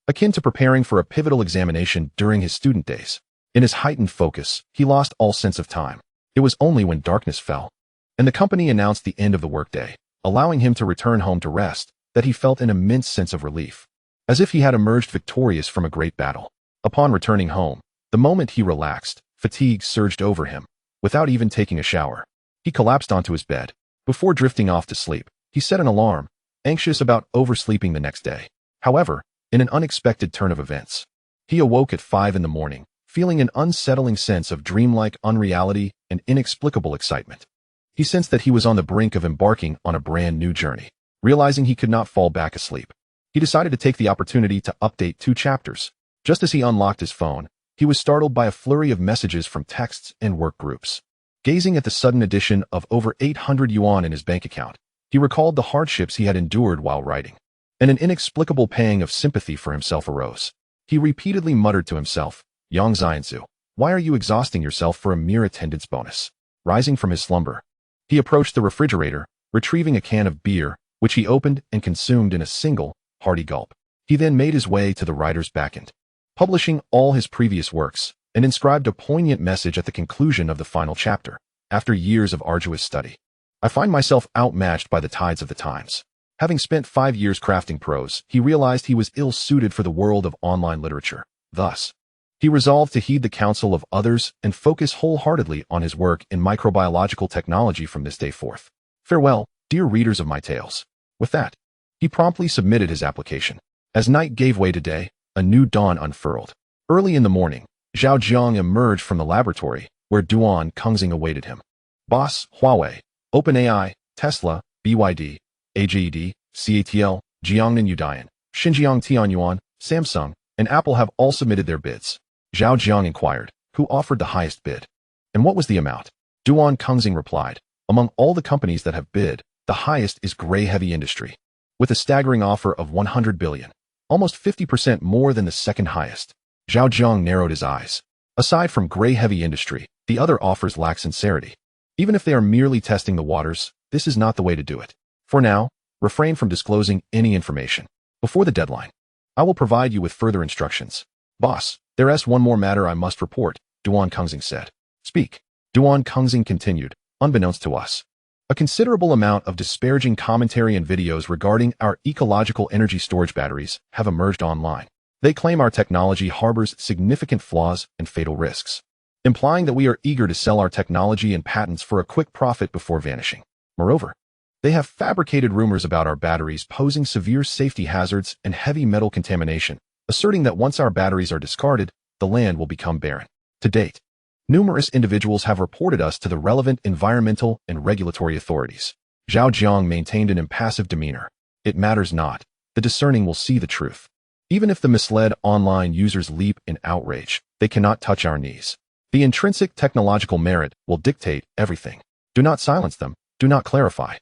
akin to preparing for a pivotal examination during his student days. In his heightened focus, he lost all sense of time. It was only when darkness fell, and the company announced the end of the workday, allowing him to return home to rest, that he felt an immense sense of relief, as if he had emerged victorious from a great battle. Upon returning home, the moment he relaxed, fatigue surged over him. Without even taking a shower, he collapsed onto his bed. Before drifting off to sleep, he set an alarm, anxious about oversleeping the next day. However, in an unexpected turn of events, he awoke at 5 in the morning, feeling an unsettling sense of dreamlike unreality and inexplicable excitement. He sensed that he was on the brink of embarking on a brand new journey. Realizing he could not fall back asleep, he decided to take the opportunity to update 2 chapters. Just as he unlocked his phone, he was startled by a flurry of messages from texts and work groups. Gazing at the sudden addition of over 800 yuan in his bank account, he recalled the hardships he had endured while writing. and an inexplicable pang of sympathy for himself arose. He repeatedly muttered to himself, Yang Xianzu, why are you exhausting yourself for a mere attendance bonus? Rising from his slumber, he approached the refrigerator, retrieving a can of beer, which he opened and consumed in a single, hearty gulp. He then made his way to the writer's backend, publishing all his previous works, and inscribed a poignant message at the conclusion of the final chapter. After years of arduous study, I find myself outmatched by the tides of the times. Having spent 5 years crafting prose, he realized he was ill-suited for the world of online literature. Thus, he resolved to heed the counsel of others and focus wholeheartedly on his work in microbiological technology from this day forth. Farewell, dear readers of my tales. With that, he promptly submitted his application. As night gave way to day, a new dawn unfurled. Early in the morning, Zhao Jiang emerged from the laboratory, where Duan Kengxing awaited him. Boss, Huawei, OpenAI, Tesla, BYD, AJD, CATL, Jiangnan Udian, Xinjiang Tianyuan, Samsung, and Apple have all submitted their bids. Zhao Jiang inquired, who offered the highest bid? And what was the amount? Duan Kengxing replied, among all the companies that have bid, the highest is Gray Heavy Industry, with a staggering offer of 100 billion, almost 50% more than the second highest. Zhao Jiang narrowed his eyes. Aside from Gray Heavy Industry, the other offers lack sincerity. Even if they are merely testing the waters, this is not the way to do it. For now, refrain from disclosing any information. Before the deadline, I will provide you with further instructions. Boss, there's one more matter I must report, Duan Kengxing said. Speak. Duan Kengxing continued, unbeknownst to us. A considerable amount of disparaging commentary and videos regarding our ecological energy storage batteries have emerged online. They claim our technology harbors significant flaws and fatal risks, implying that we are eager to sell our technology and patents for a quick profit before vanishing. Moreover, they have fabricated rumors about our batteries posing severe safety hazards and heavy metal contamination, asserting that once our batteries are discarded, the land will become barren. To date, numerous individuals have reported us to the relevant environmental and regulatory authorities. Zhao Jiang maintained an impassive demeanor. It matters not. The discerning will see the truth. Even if the misled online users leap in outrage, they cannot touch our knees. The intrinsic technological merit will dictate everything. Do not silence them, do not clarify,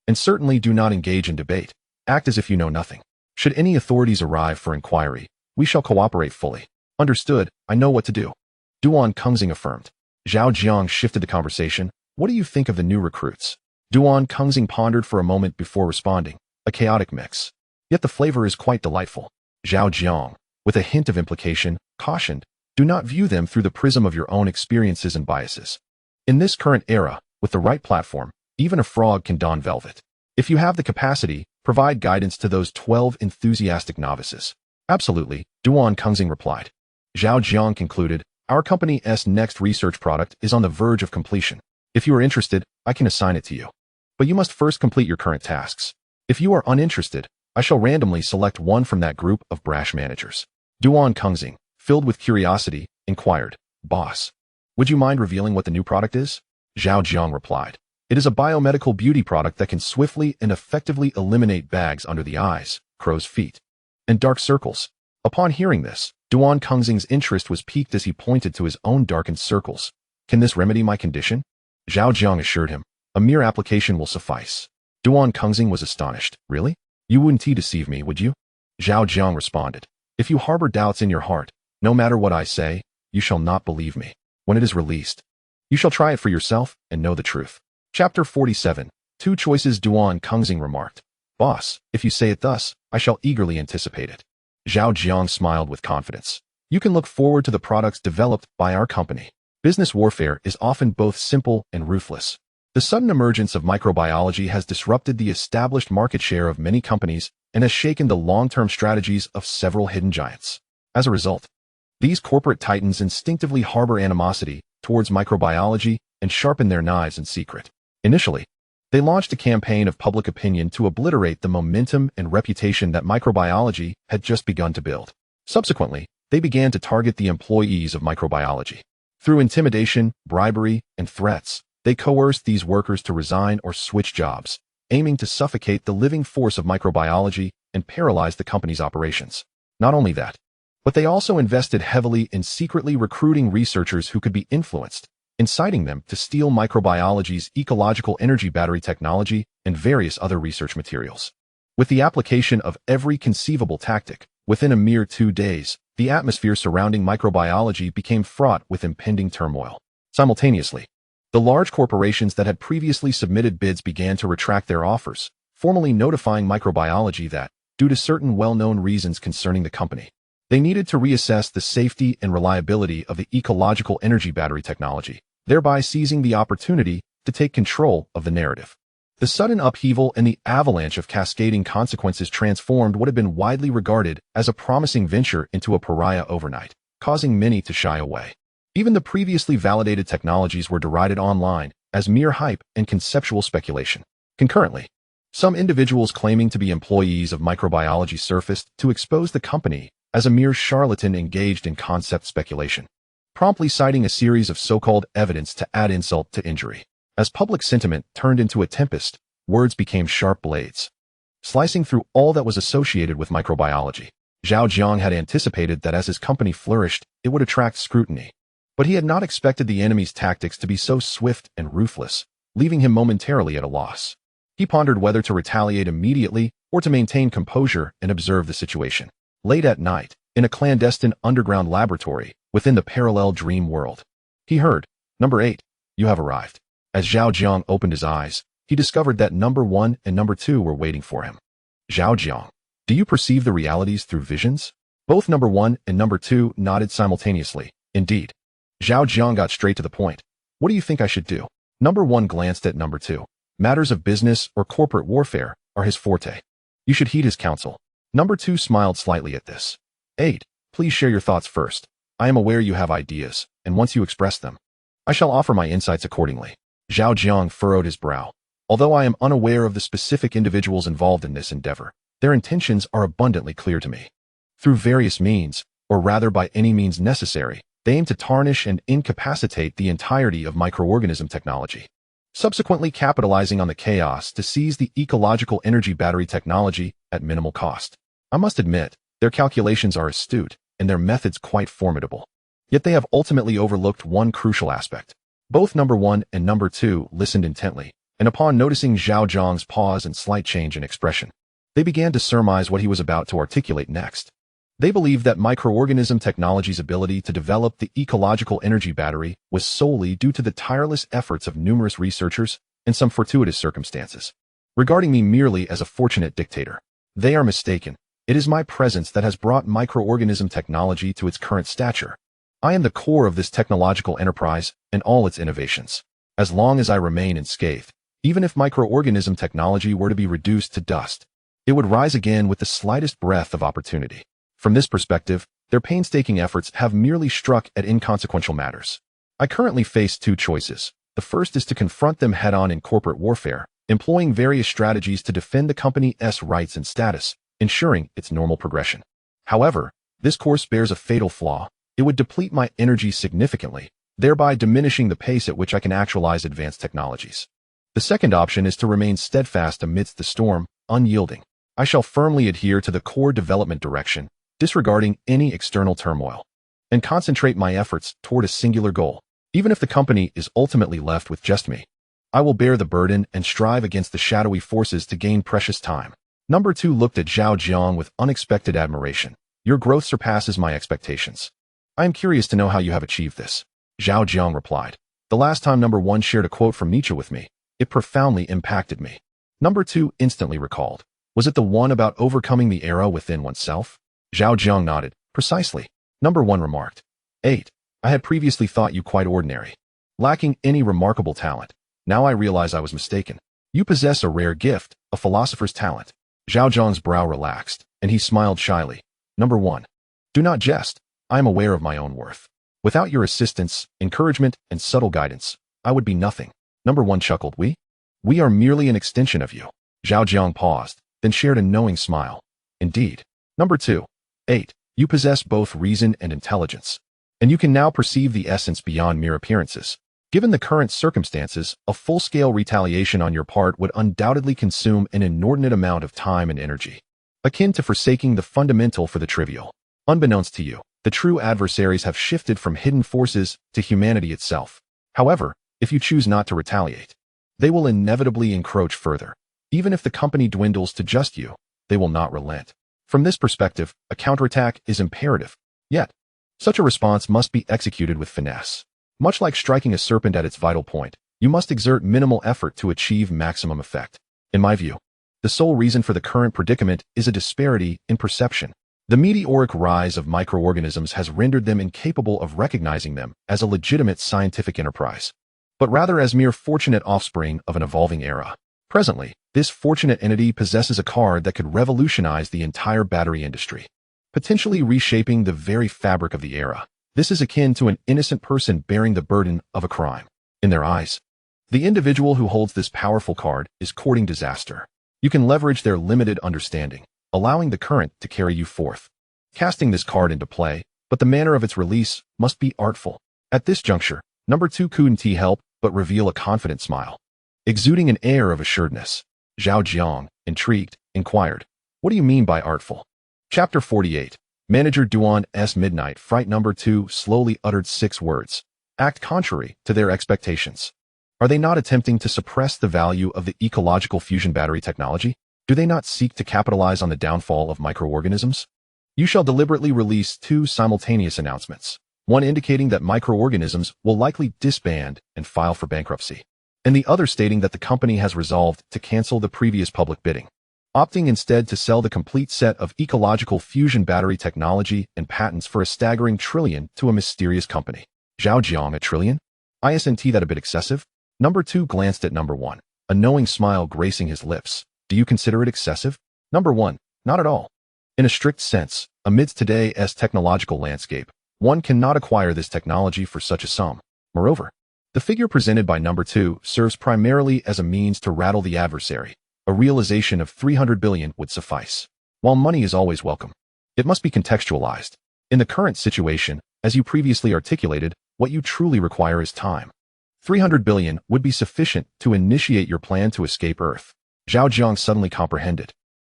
and certainly do not engage in debate. Act as if you know nothing. Should any authorities arrive for inquiry, we shall cooperate fully. Understood, I know what to do. Duan Kengxing affirmed. Zhao Jiang shifted the conversation. What do you think of the new recruits? Duan Kengxing pondered for a moment before responding. A chaotic mix. Yet the flavor is quite delightful. Zhao Jiang, with a hint of implication, cautioned, do not view them through the prism of your own experiences and biases. In this current era, with the right platform, even a frog can don velvet. If you have the capacity, provide guidance to those 12 enthusiastic novices. Absolutely, Duan Kengxing replied. Zhao Jiang concluded, our company's next research product is on the verge of completion. If you are interested, I can assign it to you. But you must first complete your current tasks. If you are uninterested, I shall randomly select one from that group of brash managers. Duan Kengxing, filled with curiosity, inquired, Boss, would you mind revealing what the new product is? Zhao Jiang replied, it is a biomedical beauty product that can swiftly and effectively eliminate bags under the eyes, crow's feet, and dark circles. Upon hearing this, Duan Kengxing's interest was piqued as he pointed to his own darkened circles. Can this remedy my condition? Zhao Jiang assured him, a mere application will suffice. Duan Kengxing was astonished. Really? You wouldn't deceive me, would you? Zhao Jiang responded. If you harbor doubts in your heart, no matter what I say, you shall not believe me. When it is released, you shall try it for yourself and know the truth. Chapter 47. Two Choices. Duan Kengxing remarked. Boss, if you say it thus, I shall eagerly anticipate it. Zhao Jiang smiled with confidence. You can look forward to the products developed by our company. Business warfare is often both simple and ruthless. The sudden emergence of microbiology has disrupted the established market share of many companies and has shaken the long-term strategies of several hidden giants. As a result, these corporate titans instinctively harbor animosity towards microbiology and sharpen their knives in secret. Initially, they launched a campaign of public opinion to obliterate the momentum and reputation that microbiology had just begun to build. Subsequently, they began to target the employees of microbiology. Through intimidation, bribery, and threats, they coerced these workers to resign or switch jobs, aiming to suffocate the living force of microbiology and paralyze the company's operations. Not only that, but they also invested heavily in secretly recruiting researchers who could be influenced, inciting them to steal microbiology's ecological energy battery technology and various other research materials. With the application of every conceivable tactic, within a mere 2 days, the atmosphere surrounding microbiology became fraught with impending turmoil. Simultaneously, the large corporations that had previously submitted bids began to retract their offers, formally notifying microbiology that, due to certain well-known reasons concerning the company, they needed to reassess the safety and reliability of the ecological energy battery technology, thereby seizing the opportunity to take control of the narrative. The sudden upheaval and the avalanche of cascading consequences transformed what had been widely regarded as a promising venture into a pariah overnight, causing many to shy away. Even the previously validated technologies were derided online as mere hype and conceptual speculation. Concurrently, some individuals claiming to be employees of microbiology surfaced to expose the company as a mere charlatan engaged in concept speculation, promptly citing a series of so-called evidence to add insult to injury. As public sentiment turned into a tempest, words became sharp blades, slicing through all that was associated with microbiology. Zhao Jiang had anticipated that as his company flourished, it would attract scrutiny. But he had not expected the enemy's tactics to be so swift and ruthless, leaving him momentarily at a loss. He pondered whether to retaliate immediately or to maintain composure and observe the situation. Late at night, in a clandestine underground laboratory within the parallel dream world, he heard, "Number 8, you have arrived." As Zhao Jiang opened his eyes, he discovered that number 1 and number 2 were waiting for him. "Zhao Jiang, do you perceive the realities through visions?" Both number 1 and number 2 nodded simultaneously. Indeed. Zhao Jiang got straight to the point. "What do you think I should do?" Number 1 glanced at number 2. Matters of business or corporate warfare are his forte. You should heed his counsel. Number 2 smiled slightly at this. 8, please share your thoughts first. I am aware you have ideas, and once you express them, I shall offer my insights accordingly. Zhao Jiang furrowed his brow. Although I am unaware of the specific individuals involved in this endeavor, their intentions are abundantly clear to me. Through various means, or rather by any means necessary, they aim to tarnish and incapacitate the entirety of microorganism technology, subsequently capitalizing on the chaos to seize the ecological energy battery technology at minimal cost. I must admit, their calculations are astute, and their methods quite formidable. Yet they have ultimately overlooked one crucial aspect. Both number 1 and number 2 listened intently, and upon noticing Zhao Jiang's pause and slight change in expression, they began to surmise what he was about to articulate next. They believed that microorganism technology's ability to develop the ecological energy battery was solely due to the tireless efforts of numerous researchers and some fortuitous circumstances. Regarding me merely as a fortunate dictator, they are mistaken. It is my presence that has brought microorganism technology to its current stature. I am the core of this technological enterprise and all its innovations. As long as I remain unscathed, even if microorganism technology were to be reduced to dust, it would rise again with the slightest breath of opportunity. From this perspective, their painstaking efforts have merely struck at inconsequential matters. I currently face 2 choices. The first is to confront them head-on in corporate warfare, employing various strategies to defend the company's rights and status, ensuring its normal progression. However, this course bears a fatal flaw. It would deplete my energy significantly, thereby diminishing the pace at which I can actualize advanced technologies. The second option is to remain steadfast amidst the storm, unyielding. I shall firmly adhere to the core development direction, disregarding any external turmoil, and concentrate my efforts toward a singular goal. Even if the company is ultimately left with just me, I will bear the burden and strive against the shadowy forces to gain precious time. Number 2 looked at Zhao Jiang with unexpected admiration. Your growth surpasses my expectations. I am curious to know how you have achieved this. Zhao Jiang replied. The last time number 1 shared a quote from Nietzsche with me, it profoundly impacted me. Number 2 instantly recalled. Was it the one about overcoming the arrow within oneself? Zhao Jiang nodded. Precisely. Number 1 remarked. 8. I had previously thought you quite ordinary, lacking any remarkable talent. Now I realize I was mistaken. You possess a rare gift, a philosopher's talent. Zhao Jiang's brow relaxed, and he smiled shyly. Number 1. Do not jest. I am aware of my own worth. Without your assistance, encouragement, and subtle guidance, I would be nothing. Number 1 chuckled. We are merely an extension of you. Zhao Jiang paused, then shared a knowing smile. Indeed. Number 2. 8. You possess both reason and intelligence, and you can now perceive the essence beyond mere appearances. Given the current circumstances, a full-scale retaliation on your part would undoubtedly consume an inordinate amount of time and energy, akin to forsaking the fundamental for the trivial. Unbeknownst to you, the true adversaries have shifted from hidden forces to humanity itself. However, if you choose not to retaliate, they will inevitably encroach further. Even if the company dwindles to just you, they will not relent. From this perspective, a counterattack is imperative. Yet, such a response must be executed with finesse. Much like striking a serpent at its vital point, you must exert minimal effort to achieve maximum effect. In my view, the sole reason for the current predicament is a disparity in perception. The meteoric rise of microorganisms has rendered them incapable of recognizing them as a legitimate scientific enterprise, but rather as mere fortunate offspring of an evolving era. Presently, this fortunate entity possesses a card that could revolutionize the entire battery industry, potentially reshaping the very fabric of the era. This is akin to an innocent person bearing the burden of a crime. In their eyes, the individual who holds this powerful card is courting disaster. You can leverage their limited understanding, allowing the current to carry you forth, casting this card into play, but the manner of its release must be artful. At this juncture, number 2 couldn't help but reveal a confident smile, exuding an air of assuredness. Zhao Jiang, intrigued, inquired, "What do you mean by artful?" Chapter 48. Manager Duan's Midnight Fright number 2 slowly uttered 6 words. Act contrary to their expectations. Are they not attempting to suppress the value of the ecological fusion battery technology? Do they not seek to capitalize on the downfall of microorganisms? You shall deliberately release 2 simultaneous announcements, one indicating that microorganisms will likely disband and file for bankruptcy, and the other stating that the company has resolved to cancel the previous public bidding, opting instead to sell the complete set of ecological fusion battery technology and patents for a staggering $1 trillion to a mysterious company. Zhao Jiang, $1 trillion? Isn't that a bit excessive? Number 2 glanced at number 1, a knowing smile gracing his lips. Do you consider it excessive? Number 1, not at all. In a strict sense, amidst today's technological landscape, one cannot acquire this technology for such a sum. Moreover, the figure presented by number 2 serves primarily as a means to rattle the adversary. A realization of 300 billion would suffice. While money is always welcome, it must be contextualized. In the current situation, as you previously articulated, what you truly require is time. 300 billion would be sufficient to initiate your plan to escape Earth. Zhao Jiang suddenly comprehended,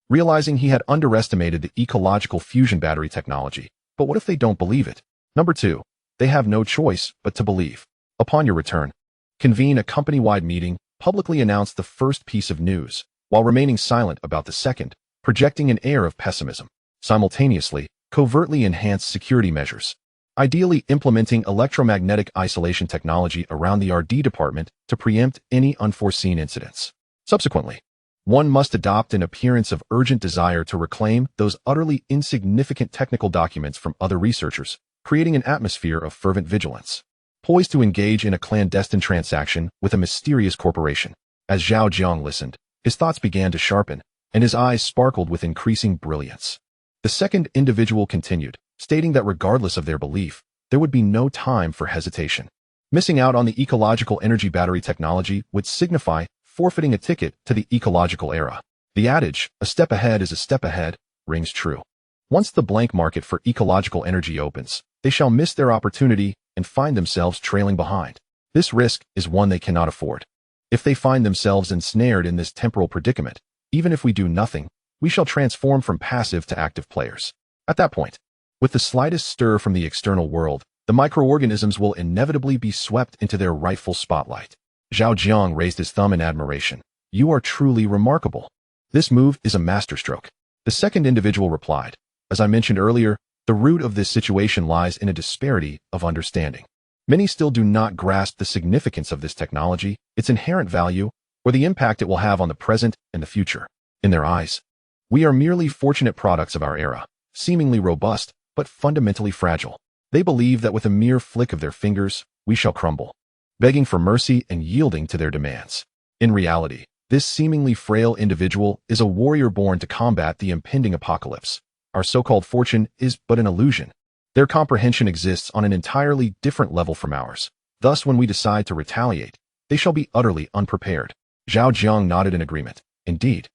realizing he had underestimated the ecological fusion battery technology. But what if they don't believe it? Number 2, they have no choice but to believe. Upon your return, convene a company-wide meeting, publicly announce the first piece of news, while remaining silent about the second, projecting an air of pessimism. Simultaneously, covertly enhance security measures, ideally implementing electromagnetic isolation technology around the RD department to preempt any unforeseen incidents. Subsequently, one must adopt an appearance of urgent desire to reclaim those utterly insignificant technical documents from other researchers, creating an atmosphere of fervent vigilance, poised to engage in a clandestine transaction with a mysterious corporation. As Zhao Jiang listened, his thoughts began to sharpen, and his eyes sparkled with increasing brilliance. The second individual continued, stating that regardless of their belief, there would be no time for hesitation. Missing out on the ecological energy battery technology would signify forfeiting a ticket to the ecological era. The adage, "a step ahead is a step ahead," rings true. Once the blank market for ecological energy opens, they shall miss their opportunity and find themselves trailing behind. This risk is one they cannot afford. If they find themselves ensnared in this temporal predicament, even if we do nothing, we shall transform from passive to active players. At that point, with the slightest stir from the external world, the microorganisms will inevitably be swept into their rightful spotlight. Zhao Jiang raised his thumb in admiration. "You are truly remarkable. This move is a masterstroke." The second individual replied, "As I mentioned earlier, the root of this situation lies in a disparity of understanding. Many still do not grasp the significance of this technology, its inherent value, or the impact it will have on the present and the future. In their eyes, we are merely fortunate products of our era, seemingly robust, but fundamentally fragile. They believe that with a mere flick of their fingers, we shall crumble, begging for mercy and yielding to their demands. In reality, this seemingly frail individual is a warrior born to combat the impending apocalypse. Our so-called fortune is but an illusion. Their comprehension exists on an entirely different level from ours. Thus, when we decide to retaliate, they shall be utterly unprepared." Zhao Jiang nodded in agreement. "Indeed,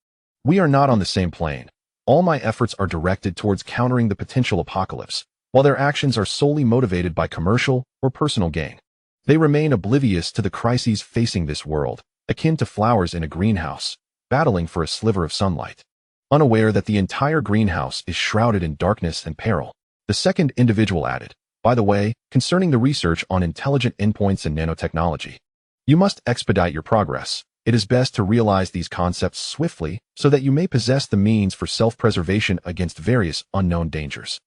we are not on the same plane. All my efforts are directed towards countering the potential apocalypse, while their actions are solely motivated by commercial or personal gain. They remain oblivious to the crises facing this world, akin to flowers in a greenhouse, battling for a sliver of sunlight, unaware that the entire greenhouse is shrouded in darkness and peril." The second individual added, "By the way, concerning the research on intelligent endpoints and nanotechnology, you must expedite your progress. It is best to realize these concepts swiftly so that you may possess the means for self-preservation against various unknown dangers.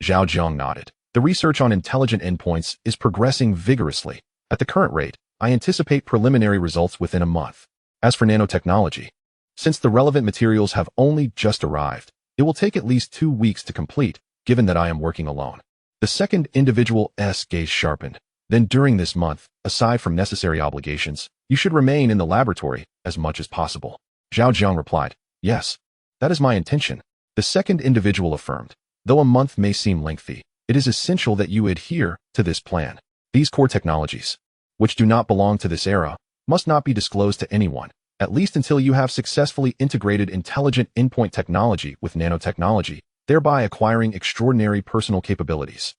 Zhao Jiang nodded. The research on intelligent endpoints is progressing vigorously. At the current rate, I anticipate preliminary results within a month. As for nanotechnology, since the relevant materials have only just arrived, it will take at least 2 weeks to complete, given that I am working alone. The second individual's gaze sharpened. Then during this month, aside from necessary obligations, you should remain in the laboratory as much as possible. Zhao Jiang replied, yes, that is my intention. The second individual affirmed, though a month may seem lengthy, it is essential that you adhere to this plan. These core technologies, which do not belong to this era, must not be disclosed to anyone, at least until you have successfully integrated intelligent endpoint technology with nanotechnology, thereby acquiring extraordinary personal capabilities.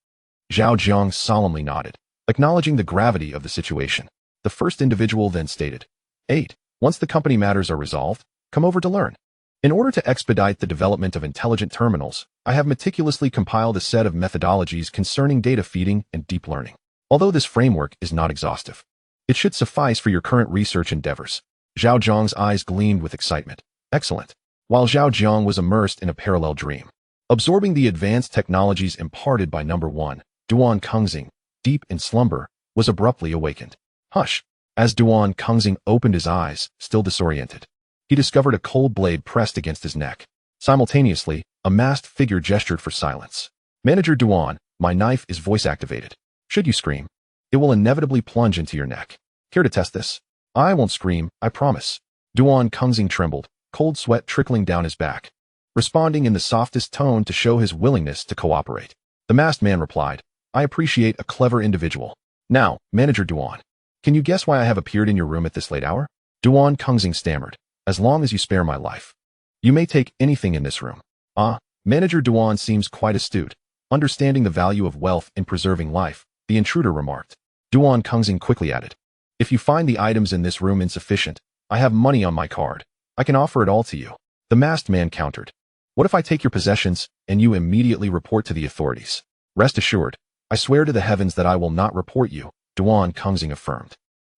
Zhao Jiang solemnly nodded, acknowledging the gravity of the situation. The first individual then stated, 8. Once the company matters are resolved, come over to learn. In order to expedite the development of intelligent terminals, I have meticulously compiled a set of methodologies concerning data feeding and deep learning. Although this framework is not exhaustive, it should suffice for your current research endeavors. Zhao Jiang's eyes gleamed with excitement. Excellent. While Zhao Jiang was immersed in a parallel dream, absorbing the advanced technologies imparted by number 1, Duan Kengxing, deep in slumber, was abruptly awakened. Hush! As Duan Kengxing opened his eyes, still disoriented, he discovered a cold blade pressed against his neck. Simultaneously, a masked figure gestured for silence. Manager Duan, my knife is voice-activated. Should you scream, it will inevitably plunge into your neck. Care to test this? I won't scream, I promise. Duan Kengxing trembled, cold sweat trickling down his back, responding in the softest tone to show his willingness to cooperate. The masked man replied, I appreciate a clever individual. Now, Manager Duan, can you guess why I have appeared in your room at this late hour? Duan Kengxing stammered, as long as you spare my life. You may take anything in this room. Ah, Manager Duan seems quite astute. Understanding the value of wealth in preserving life, the intruder remarked. Duan Kengxing quickly added, if you find the items in this room insufficient, I have money on my card. I can offer it all to you. The masked man countered. What if I take your possessions and you immediately report to the authorities? Rest assured, I swear to the heavens that I will not report you, Duan Kengxing affirmed.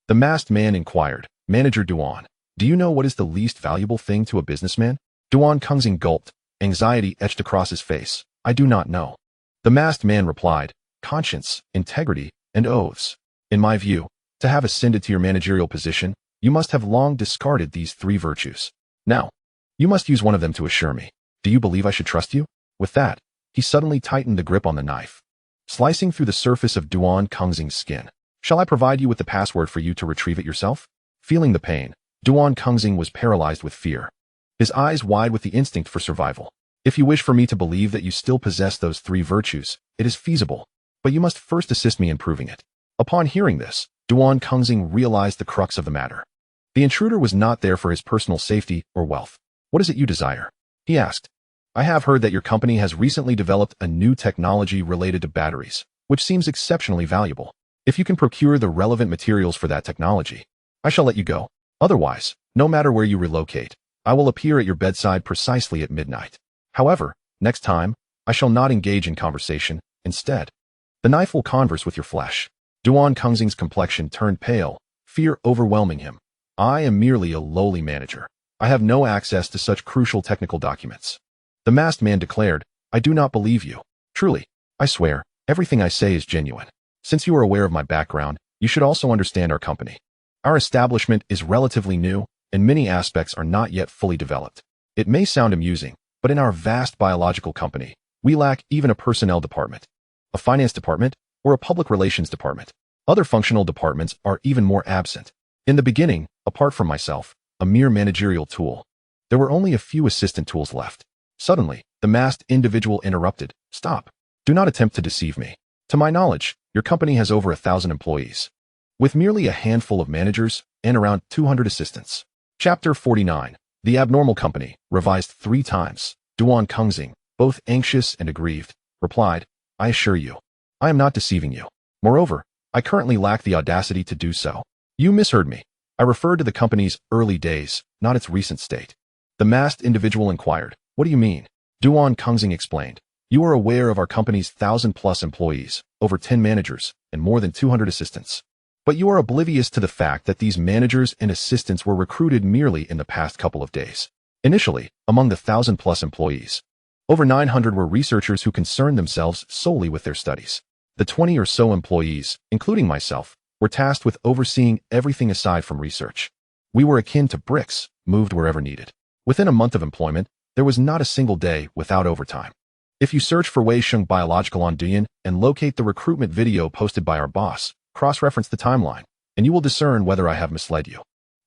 The masked man inquired, Manager Duan, do you know what is the least valuable thing to a businessman? Duan Kengxing gulped, anxiety etched across his face. I do not know. The masked man replied, conscience, integrity, and oaths. In my view, to have ascended to your managerial position, you must have long discarded these 3 virtues. Now, you must use one of them to assure me. Do you believe I should trust you? With that, he suddenly tightened the grip on the knife, slicing through the surface of Duan Kengxing's skin. Shall I provide you with the password for you to retrieve it yourself? Feeling the pain, Duan Kengxing was paralyzed with fear, his eyes wide with the instinct for survival. If you wish for me to believe that you still possess those 3 virtues, it is feasible, but you must first assist me in proving it. Upon hearing this, Duan Kengxing realized the crux of the matter. The intruder was not there for his personal safety or wealth. What is it you desire? He asked. I have heard that your company has recently developed a new technology related to batteries, which seems exceptionally valuable. If you can procure the relevant materials for that technology, I shall let you go. Otherwise, no matter where you relocate, I will appear at your bedside precisely at midnight. However, next time, I shall not engage in conversation. Instead, the knife will converse with your flesh. Duan Kengxing's complexion turned pale, fear overwhelming him. I am merely a lowly manager. I have no access to such crucial technical documents. The masked man declared, I do not believe you. Truly, I swear, everything I say is genuine. Since you are aware of my background, you should also understand our company. Our establishment is relatively new, and many aspects are not yet fully developed. It may sound amusing, but in our vast biological company, we lack even a personnel department, a finance department, or a public relations department. Other functional departments are even more absent. In the beginning, apart from myself, a mere managerial tool, there were only a few assistant tools left. Suddenly, the masked individual interrupted. Stop. Do not attempt to deceive me. To my knowledge, your company has over 1,000 employees, with merely a handful of managers and around 200 assistants. Chapter 49. The Abnormal Company, revised 3 times. Duan Kengxing, both anxious and aggrieved, replied, I assure you, I am not deceiving you. Moreover, I currently lack the audacity to do so. You misheard me. I referred to the company's early days, not its recent state. The masked individual inquired, what do you mean? Duan Kengxing explained, you are aware of our company's 1,000+ employees, over 10 managers, and more than 200 assistants. But you are oblivious to the fact that these managers and assistants were recruited merely in the past couple of days. Initially, among the 1,000-plus employees, over 900 were researchers who concerned themselves solely with their studies. The 20 or so employees, including myself, were tasked with overseeing everything aside from research. We were akin to bricks, moved wherever needed. Within a month of employment, there was not a single day without overtime. If you search for Wei Sheng Biological on Douyin and locate the recruitment video posted by our boss, cross-reference the timeline, and you will discern whether I have misled you.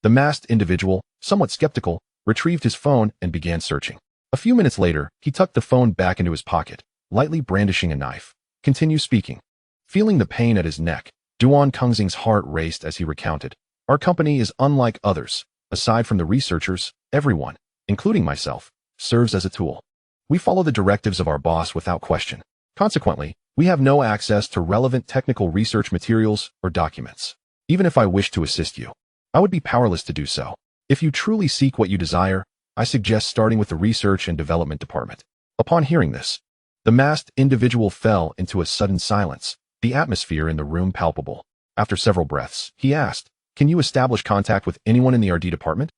The masked individual, somewhat skeptical, retrieved his phone and began searching. A few minutes later, he tucked the phone back into his pocket, lightly brandishing a knife. Continue speaking. Feeling the pain at his neck, Duan Kengxing's heart raced as he recounted. Our company is unlike others. Aside from the researchers, everyone, including myself, serves as a tool. We follow the directives of our boss without question. Consequently, we have no access to relevant technical research materials or documents. Even if I wished to assist you, I would be powerless to do so. If you truly seek what you desire, I suggest starting with the Research and Development Department. Upon hearing this, the masked individual fell into a sudden silence, the atmosphere in the room palpable. After several breaths, he asked, "Can you establish contact with anyone in the RD department?"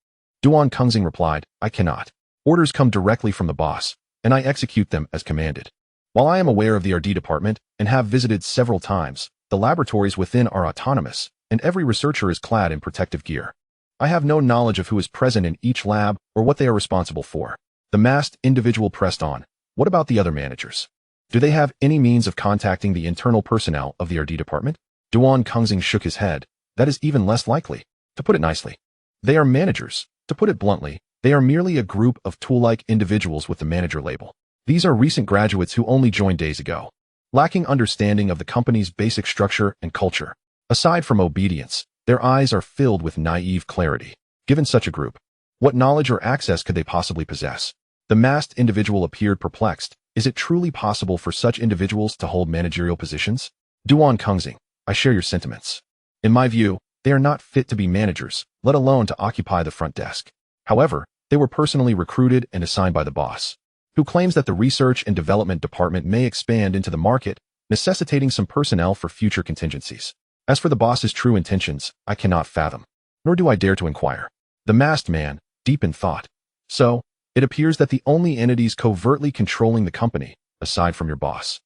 Duan Kengxing replied, "I cannot. Orders come directly from the boss, and I execute them as commanded. While I am aware of the RD department and have visited several times, the laboratories within are autonomous, and every researcher is clad in protective gear. I have no knowledge of who is present in each lab or what they are responsible for." The masked individual pressed on. "What about the other managers? Do they have any means of contacting the internal personnel of the RD department?" Duan Kengxing shook his head. "That is even less likely. To put it nicely, they are managers. To put it bluntly, they are merely a group of tool-like individuals with the manager label. These are recent graduates who only joined days ago, lacking understanding of the company's basic structure and culture. Aside from obedience, their eyes are filled with naive clarity. Given such a group, what knowledge or access could they possibly possess?" The masked individual appeared perplexed. Is it truly possible for such individuals to hold managerial positions? Duan Kengxing, I share your sentiments. In my view, they are not fit to be managers, let alone to occupy the front desk. However, they were personally recruited and assigned by the boss, who claims that the Research and Development Department may expand into the market, necessitating some personnel for future contingencies. As for the boss's true intentions, I cannot fathom, nor do I dare to inquire. The masked man, deep in thought. So, it appears that the only entities covertly controlling the company, aside from your boss,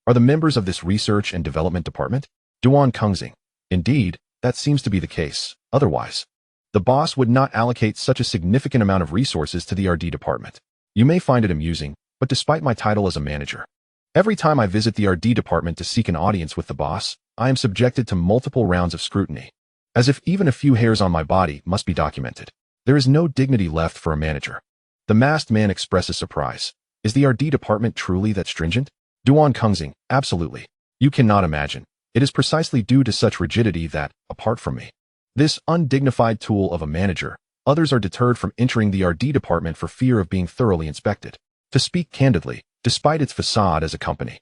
are the members of this Research and Development Department? Duan Kengxing. Indeed, that seems to be the case. Otherwise, the boss would not allocate such a significant amount of resources to the RD department. You may find it amusing, but despite my title as a manager, every time I visit the RD department to seek an audience with the boss, I am subjected to multiple rounds of scrutiny, as if even a few hairs on my body must be documented. There is no dignity left for a manager. The masked man expresses surprise. Is the RD department truly that stringent? Duan Kengxing, absolutely. You cannot imagine. It is precisely due to such rigidity that, apart from me, this undignified tool of a manager, others are deterred from entering the RD department for fear of being thoroughly inspected. To speak candidly, despite its facade as a company,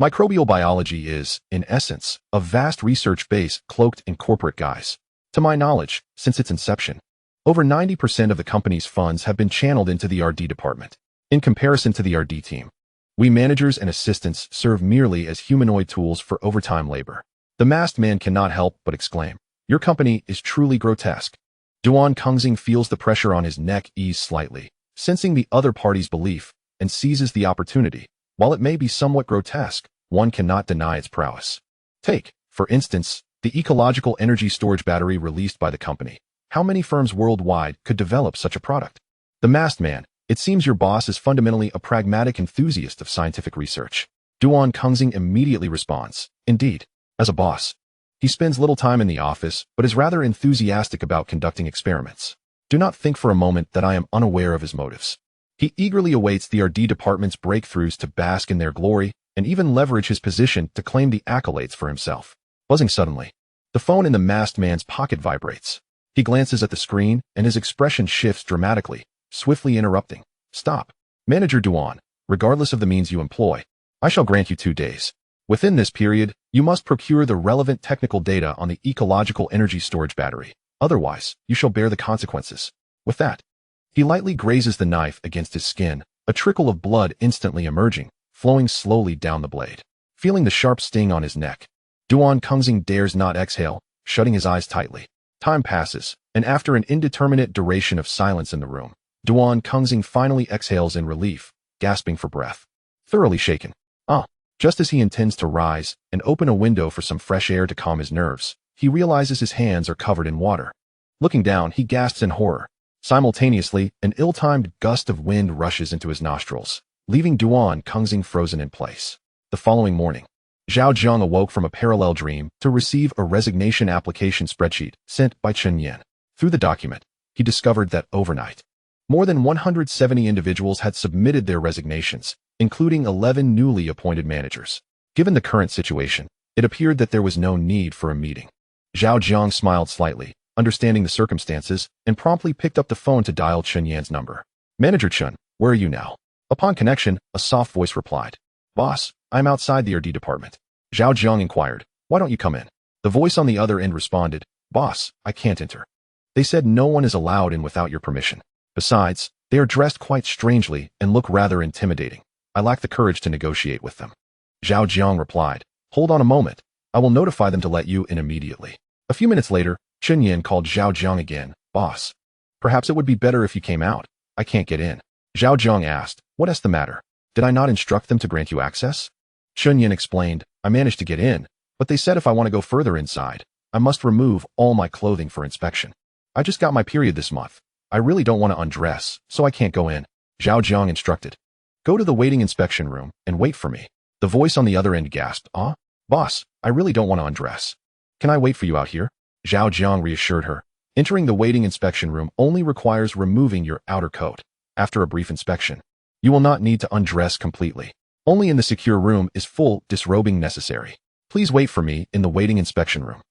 microbial biology is, in essence, a vast research base cloaked in corporate guise. To my knowledge, since its inception, over 90% of the company's funds have been channeled into the RD department. In comparison to the RD team, we managers and assistants serve merely as humanoid tools for overtime labor. The masked man cannot help but exclaim, "Your company is truly grotesque." Duan Kengxing feels the pressure on his neck ease slightly, sensing the other party's belief, and seizes the opportunity. While it may be somewhat grotesque, one cannot deny its prowess. Take, for instance, the ecological energy storage battery released by the company. How many firms worldwide could develop such a product? The masked man, it seems your boss is fundamentally a pragmatic enthusiast of scientific research. Duan Kengxing immediately responds, "Indeed, as a boss, he spends little time in the office, but is rather enthusiastic about conducting experiments. Do not think for a moment that I am unaware of his motives. He eagerly awaits the RD department's breakthroughs to bask in their glory and even leverage his position to claim the accolades for himself." Buzzing suddenly, the phone in the masked man's pocket vibrates. He glances at the screen, and his expression shifts dramatically, swiftly interrupting. "Stop. Manager Duan, regardless of the means you employ, I shall grant you 2 days. Within this period, you must procure the relevant technical data on the ecological energy storage battery. Otherwise, you shall bear the consequences." With that, he lightly grazes the knife against his skin, a trickle of blood instantly emerging, flowing slowly down the blade. Feeling the sharp sting on his neck, Duan Kengxing dares not exhale, shutting his eyes tightly. Time passes, and after an indeterminate duration of silence in the room, Duan Kungxing finally exhales in relief, gasping for breath. Thoroughly shaken. Just as he intends to rise and open a window for some fresh air to calm his nerves, he realizes his hands are covered in water. Looking down, he gasps in horror. Simultaneously, an ill-timed gust of wind rushes into his nostrils, leaving Duan Kungxing frozen in place. The following morning, Zhao Jiang awoke from a parallel dream to receive a resignation application spreadsheet sent by Chen Yan. Through the document, he discovered that overnight, more than 170 individuals had submitted their resignations, including 11 newly appointed managers. Given the current situation, it appeared that there was no need for a meeting. Zhao Jiang smiled slightly, understanding the circumstances, and promptly picked up the phone to dial Chen Yan's number. "Manager Chen, where are you now?" Upon connection, a soft voice replied. "Boss, I'm outside the RD department." Zhao Jiang inquired, "Why don't you come in?" The voice on the other end responded, "Boss, I can't enter. They said no one is allowed in without your permission. Besides, they are dressed quite strangely and look rather intimidating. I lack the courage to negotiate with them." Zhao Jiang replied, "Hold on a moment. I will notify them to let you in immediately." A few minutes later, Chen Yan called Zhao Jiang again. "Boss, perhaps it would be better if you came out. I can't get in." Zhao Jiang asked, "What's the matter? Did I not instruct them to grant you access?" Chen Yan explained, "I managed to get in, but they said if I want to go further inside, I must remove all my clothing for inspection. I just got my period this month. I really don't want to undress, so I can't go in." Zhao Jiang instructed, "Go to the waiting inspection room and wait for me." The voice on the other end gasped, Boss, I really don't want to undress. Can I wait for you out here?" Zhao Jiang reassured her. Entering the waiting inspection room only requires removing your outer coat. After a brief inspection, you will not need to undress completely. Only in the secure room is full disrobing necessary. Please wait for me in the waiting inspection room.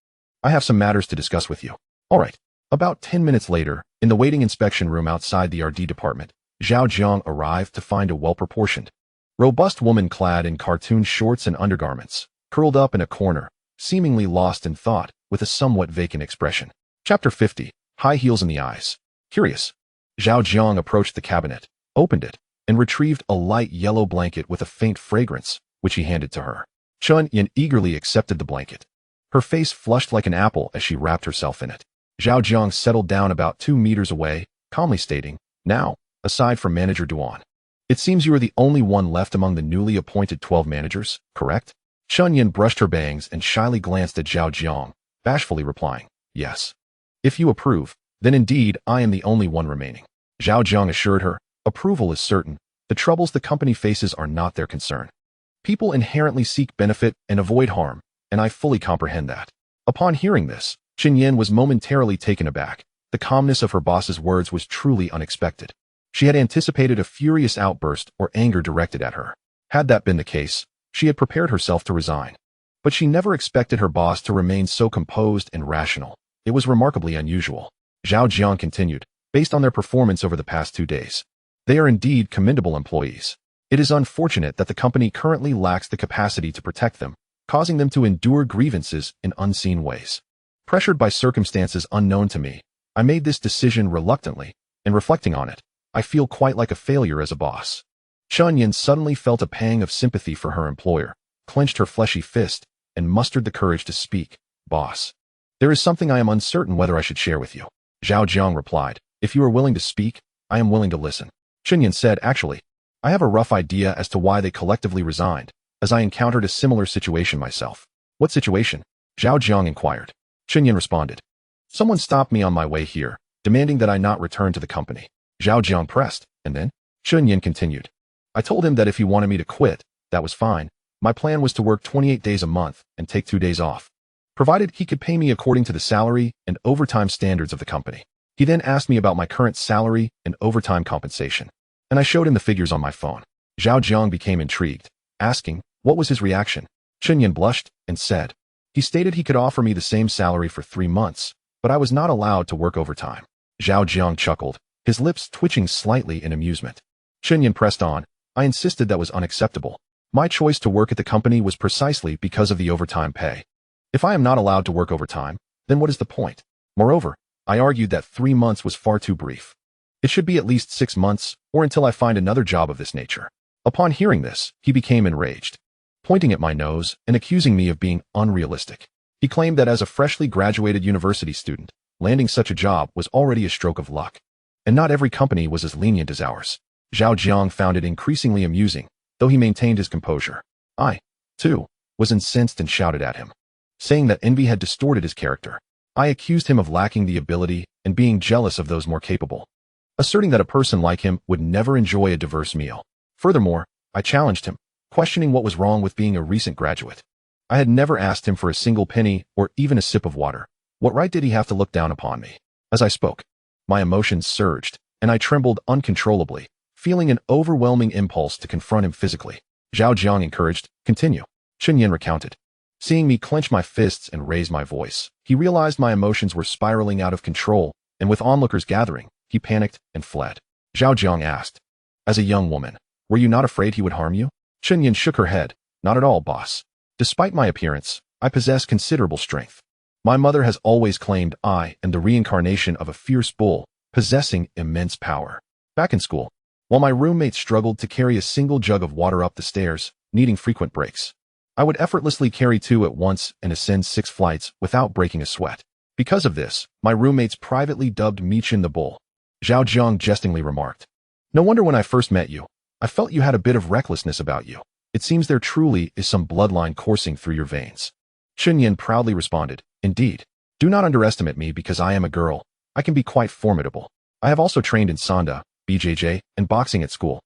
I have some matters to discuss with you. All right. About 10 minutes later, in the waiting inspection room outside the RD department, Zhao Jiang arrived to find a well-proportioned, robust woman clad in cartoon shorts and undergarments, curled up in a corner, seemingly lost in thought, with a somewhat vacant expression. Chapter 50, High Heels in the Eyes. Curious. Zhao Jiang approached the cabinet, opened it, and retrieved a light yellow blanket with a faint fragrance, which he handed to her. Chen Yan eagerly accepted the blanket. Her face flushed like an apple as she wrapped herself in it. Zhao Jiang settled down about 2 meters away, calmly stating, "Now, aside from Manager Duan, it seems you are the only one left among the newly appointed 12 managers, correct?" Chen Yan brushed her bangs and shyly glanced at Zhao Jiang, bashfully replying, "Yes. If you approve, then indeed I am the only one remaining." Zhao Jiang assured her, approval is certain. The troubles the company faces are not their concern. People inherently seek benefit and avoid harm, and I fully comprehend that. Upon hearing this, Chen Yan was momentarily taken aback. The calmness of her boss's words was truly unexpected. She had anticipated a furious outburst or anger directed at her. Had that been the case, she had prepared herself to resign. But she never expected her boss to remain so composed and rational. It was remarkably unusual. Zhao Jiang continued, "Based on their performance over the past 2 days, they are indeed commendable employees. It is unfortunate that the company currently lacks the capacity to protect them, causing them to endure grievances in unseen ways. Pressured by circumstances unknown to me, I made this decision reluctantly, and reflecting on it, I feel quite like a failure as a boss." Chen Yan suddenly felt a pang of sympathy for her employer, clenched her fleshy fist, and mustered the courage to speak. "Boss, there is something I am uncertain whether I should share with you." Zhao Jiang replied, "If you are willing to speak, I am willing to listen." Chen Yan said, "Actually, I have a rough idea as to why they collectively resigned, as I encountered a similar situation myself." "What situation?" Zhao Jiang inquired. Chen Yan responded, "Someone stopped me on my way here, demanding that I not return to the company." Zhao Jiang pressed, and then? Chen Yan continued, "I told him that if he wanted me to quit, that was fine. My plan was to work 28 days a month and take 2 days off, provided he could pay me according to the salary and overtime standards of the company. He then asked me about my current salary and overtime compensation, and I showed him the figures on my phone." Zhao Jiang became intrigued, asking, what was his reaction? Chen Yan blushed and said, "He stated he could offer me the same salary for 3 months, but I was not allowed to work overtime." Zhao Jiang chuckled, his lips twitching slightly in amusement. Chen Yan pressed on, "I insisted that was unacceptable. My choice to work at the company was precisely because of the overtime pay. If I am not allowed to work overtime, then what is the point? Moreover, I argued that 3 months was far too brief. It should be at least 6 months, or until I find another job of this nature." Upon hearing this, he became enraged, pointing at my nose and accusing me of being unrealistic. He claimed that as a freshly graduated university student, landing such a job was already a stroke of luck. And not every company was as lenient as ours. Zhao Jiang found it increasingly amusing, though he maintained his composure. I, too, was incensed and shouted at him, saying that envy had distorted his character. I accused him of lacking the ability and being jealous of those more capable, asserting that a person like him would never enjoy a diverse meal. Furthermore, I challenged him, questioning what was wrong with being a recent graduate. I had never asked him for a single penny or even a sip of water. What right did he have to look down upon me? As I spoke, my emotions surged, and I trembled uncontrollably, feeling an overwhelming impulse to confront him physically. Zhao Jiang encouraged, "Continue." Chen Yan recounted. Seeing me clench my fists and raise my voice, he realized my emotions were spiraling out of control, and with onlookers gathering, he panicked and fled. Zhao Jiang asked, "As a young woman, were you not afraid he would harm you?" Chen Yan shook her head. "Not at all, boss. Despite my appearance, I possess considerable strength. My mother has always claimed I am the reincarnation of a fierce bull, possessing immense power. Back in school, while my roommates struggled to carry a single jug of water up the stairs, needing frequent breaks, I would effortlessly carry 2 at once and ascend 6 flights without breaking a sweat. Because of this, my roommates privately dubbed me Chin the Bull." Zhao Jiang jestingly remarked. "No wonder when I first met you, I felt you had a bit of recklessness about you. It seems there truly is some bloodline coursing through your veins." Chen Yan proudly responded, "Indeed. Do not underestimate me because I am a girl. I can be quite formidable. I have also trained in Sanda, BJJ, and boxing at school.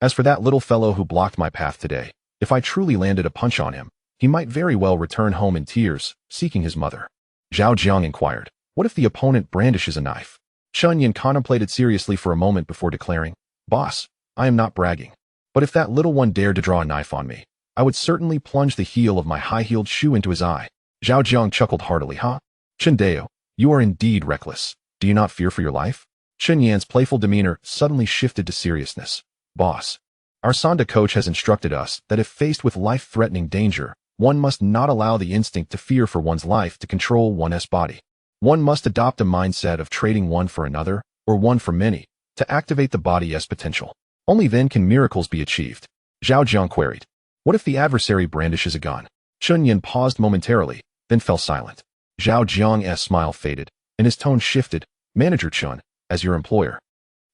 As for that little fellow who blocked my path today, if I truly landed a punch on him, he might very well return home in tears, seeking his mother." Zhao Jiang inquired, "What if the opponent brandishes a knife?" Chen Yan contemplated seriously for a moment before declaring, "Boss, I am not bragging. But if that little one dared to draw a knife on me, I would certainly plunge the heel of my high-heeled shoe into his eye." Zhao Jiang chuckled heartily. "Huh? Chen Deo, you are indeed reckless. Do you not fear for your life?" Chen Yan's playful demeanor suddenly shifted to seriousness. "Boss, our Sanda coach has instructed us that if faced with life-threatening danger, one must not allow the instinct to fear for one's life to control one's body. One must adopt a mindset of trading one for another, or one for many, to activate the body's potential. Only then can miracles be achieved." Zhao Jiang queried, "What if the adversary brandishes a gun?" Chen Yan paused momentarily, then fell silent. Zhao Jiang's smile faded, and his tone shifted. "Manager Chun, as your employer,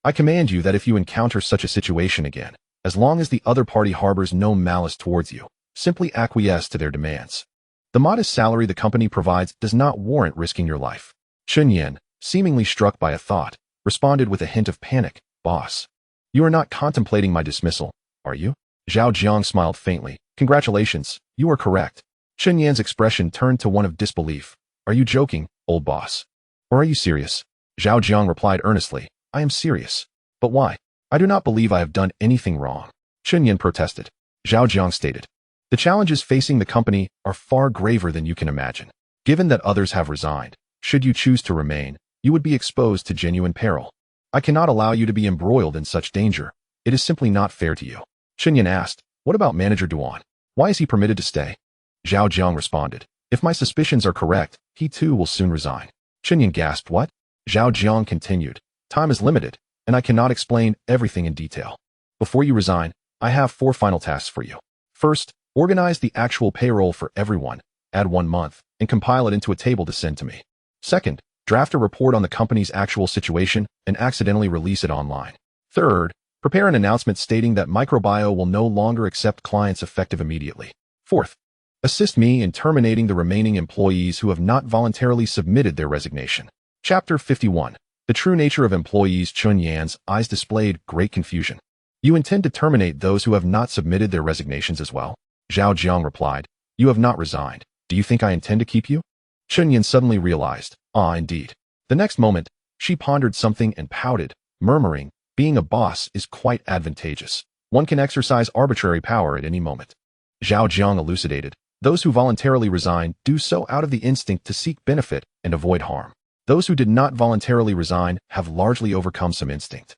I command you that if you encounter such a situation again, as long as the other party harbors no malice towards you, simply acquiesce to their demands. The modest salary the company provides does not warrant risking your life." Chen Yan, seemingly struck by a thought, responded with a hint of panic, "Boss, you are not contemplating my dismissal, are you?" Zhao Jiang smiled faintly. "Congratulations, you are correct." Chen Yan's expression turned to one of disbelief. "Are you joking, old boss? Or are you serious?" Zhao Jiang replied earnestly, "I am serious. But why? I do not believe I have done anything wrong." Chen Yan protested. Zhao Jiang stated, "The challenges facing the company are far graver than you can imagine. Given that others have resigned, should you choose to remain, you would be exposed to genuine peril. I cannot allow you to be embroiled in such danger. It is simply not fair to you." Chen Yan asked, "What about Manager Duan? Why is he permitted to stay?" Zhao Jiang responded, "If my suspicions are correct, he too will soon resign." Chen Yan gasped, "What?" Zhao Jiang continued, "Time is limited, and I cannot explain everything in detail. Before you resign, I have 4 final tasks for you. First, organize the actual payroll for everyone, add 1 month, and compile it into a table to send to me. Second, draft a report on the company's actual situation and accidentally release it online. Third, prepare an announcement stating that Microbio will no longer accept clients effective immediately. Fourth, assist me in terminating the remaining employees who have not voluntarily submitted their resignation." Chapter 51. The true nature of employees. Chun Yan's eyes displayed great confusion. "You intend to terminate those who have not submitted their resignations as well?" Zhao Jiang replied, "You have not resigned. Do you think I intend to keep you?" Chun Yan suddenly realized, indeed. The next moment, she pondered something and pouted, murmuring, "Being a boss is quite advantageous. One can exercise arbitrary power at any moment." Zhao Jiang elucidated, "Those who voluntarily resign do so out of the instinct to seek benefit and avoid harm. Those who did not voluntarily resign have largely overcome some instinct,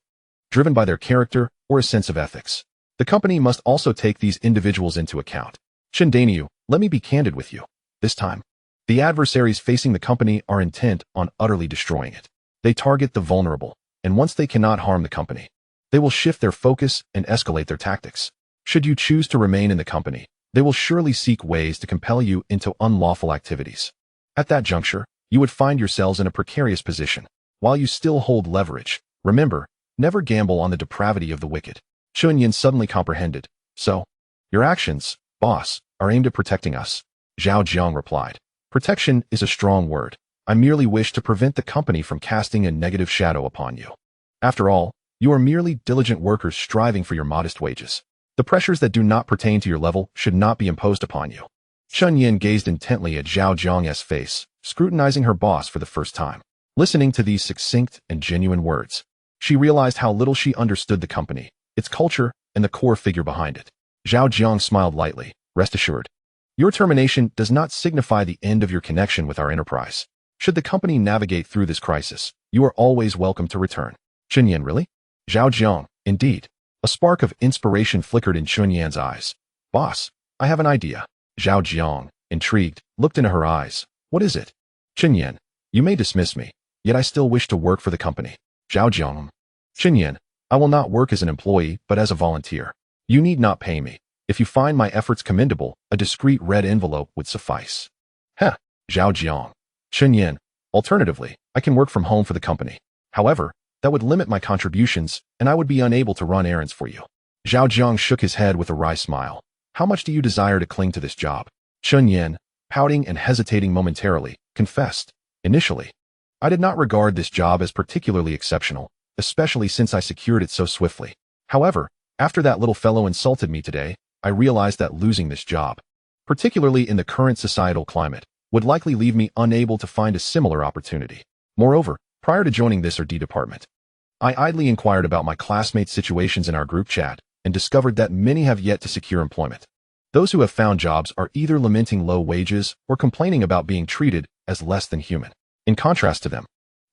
driven by their character or a sense of ethics. The company must also take these individuals into account. Chen Daniu, let me be candid with you. This time, the adversaries facing the company are intent on utterly destroying it. They target the vulnerable, and once they cannot harm the company, they will shift their focus and escalate their tactics. Should you choose to remain in the company, they will surely seek ways to compel you into unlawful activities. At that juncture, you would find yourselves in a precarious position. While you still hold leverage, remember, never gamble on the depravity of the wicked. Chunyin suddenly comprehended. So, your actions, boss, are aimed at protecting us. Zhao Jiang replied. Protection is a strong word. I merely wish to prevent the company from casting a negative shadow upon you. After all, you are merely diligent workers striving for your modest wages. The pressures that do not pertain to your level should not be imposed upon you. Chunyin gazed intently at Zhao Jiang's face, scrutinizing her boss for the first time. Listening to these succinct and genuine words, she realized how little she understood the company, its culture, and the core figure behind it. Zhao Jiang smiled lightly. Rest assured, your termination does not signify the end of your connection with our enterprise. Should the company navigate through this crisis, you are always welcome to return. Chunyin, really? Zhao Jiang, indeed. A spark of inspiration flickered in Chunyan's eyes. Boss, I have an idea. Zhao Jiang, intrigued, looked into her eyes. What is it? Chunyin, you may dismiss me, yet I still wish to work for the company. Zhao Jiang. Chunyin, I will not work as an employee, but as a volunteer. You need not pay me. If you find my efforts commendable, a discreet red envelope would suffice. Heh, Zhao Jiang. Chunyin, alternatively, I can work from home for the company. However, that would limit my contributions, and I would be unable to run errands for you. Zhao Jiang shook his head with a wry smile. How much do you desire to cling to this job? Chunyin, pouting and hesitating momentarily, confessed. Initially, I did not regard this job as particularly exceptional, especially since I secured it so swiftly. However, after that little fellow insulted me today, I realized that losing this job, particularly in the current societal climate, would likely leave me unable to find a similar opportunity. Moreover, prior to joining this or D department, I idly inquired about my classmates' situations in our group chat and discovered that many have yet to secure employment. Those who have found jobs are either lamenting low wages or complaining about being treated as less than human. In contrast to them,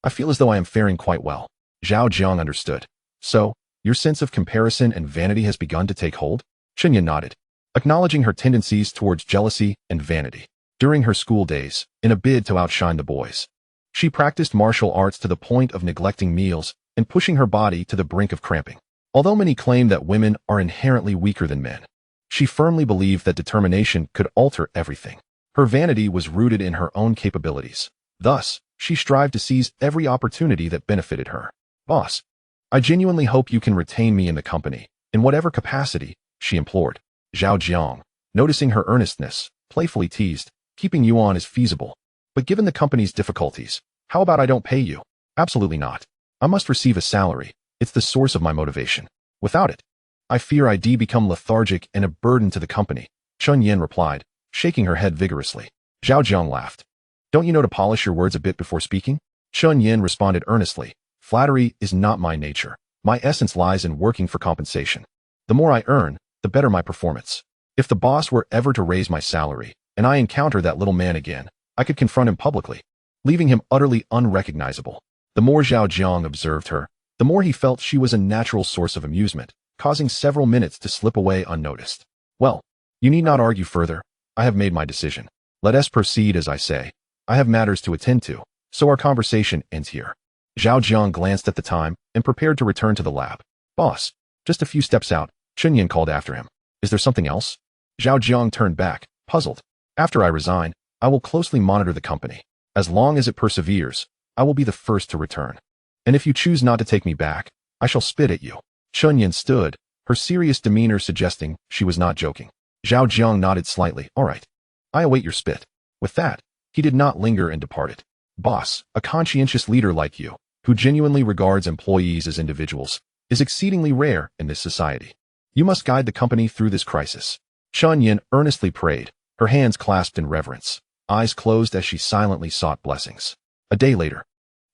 I feel as though I am faring quite well. Zhao Jiang understood. So, your sense of comparison and vanity has begun to take hold? Chunyin nodded, acknowledging her tendencies towards jealousy and vanity. During her school days, in a bid to outshine the boys, she practiced martial arts to the point of neglecting meals and pushing her body to the brink of cramping. Although many claim that women are inherently weaker than men, she firmly believed that determination could alter everything. Her vanity was rooted in her own capabilities. Thus, she strived to seize every opportunity that benefited her. Boss, I genuinely hope you can retain me in the company, in whatever capacity, she implored. Zhao Jiang, noticing her earnestness, playfully teased, keeping you on is feasible. But given the company's difficulties, how about I don't pay you? Absolutely not. I must receive a salary. It's the source of my motivation. Without it, I fear I'd become lethargic and a burden to the company, Chunyin replied, shaking her head vigorously. Zhao Jiang laughed. Don't you know to polish your words a bit before speaking? Chunyin responded earnestly. Flattery is not my nature. My essence lies in working for compensation. The more I earn, the better my performance. If the boss were ever to raise my salary, and I encounter that little man again, I could confront him publicly, leaving him utterly unrecognizable. The more Zhao Jiang observed her, the more he felt she was a natural source of amusement, causing several minutes to slip away unnoticed. Well, you need not argue further. I have made my decision. Let us proceed as I say. I have matters to attend to, so our conversation ends here. Zhao Jiang glanced at the time and prepared to return to the lab. Boss, just a few steps out, Chunyin called after him. Is there something else? Zhao Jiang turned back, puzzled. After I resign, I will closely monitor the company. As long as it perseveres, I will be the first to return. And if you choose not to take me back, I shall spit at you. Chunyin stood, her serious demeanor suggesting she was not joking. Zhao Jiang nodded slightly. All right. I await your spit. With that, he did not linger and departed. Boss, a conscientious leader like you, who genuinely regards employees as individuals, is exceedingly rare in this society. You must guide the company through this crisis. Chunyin earnestly prayed, her hands clasped in reverence, eyes closed as she silently sought blessings. A day later,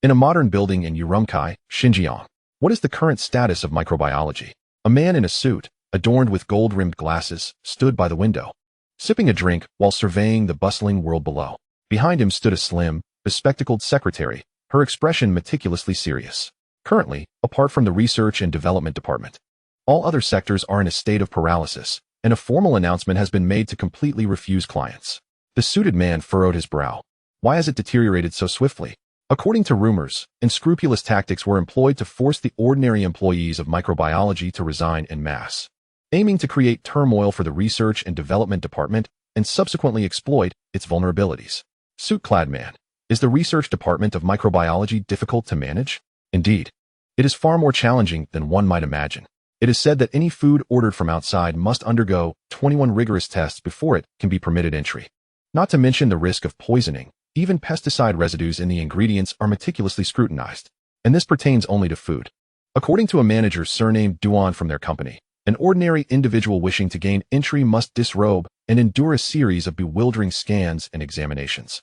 in a modern building in Urumqi, Xinjiang, what is the current status of microbiology? A man in a suit, adorned with gold-rimmed glasses, stood by the window, sipping a drink while surveying the bustling world below. Behind him stood a slim, bespectacled secretary, her expression meticulously serious. Currently, apart from the research and development department, all other sectors are in a state of paralysis, and a formal announcement has been made to completely refuse clients. The suited man furrowed his brow. Why has it deteriorated so swiftly? According to rumors, unscrupulous tactics were employed to force the ordinary employees of microbiology to resign en masse, aiming to create turmoil for the research and development department and subsequently exploit its vulnerabilities. Suit-clad man. Is the research department of microbiology difficult to manage? Indeed. It is far more challenging than one might imagine. It is said that any food ordered from outside must undergo 21 rigorous tests before it can be permitted entry. Not to mention the risk of poisoning. Even pesticide residues in the ingredients are meticulously scrutinized. And this pertains only to food. According to a manager surnamed Duan from their company, an ordinary individual wishing to gain entry must disrobe and endure a series of bewildering scans and examinations.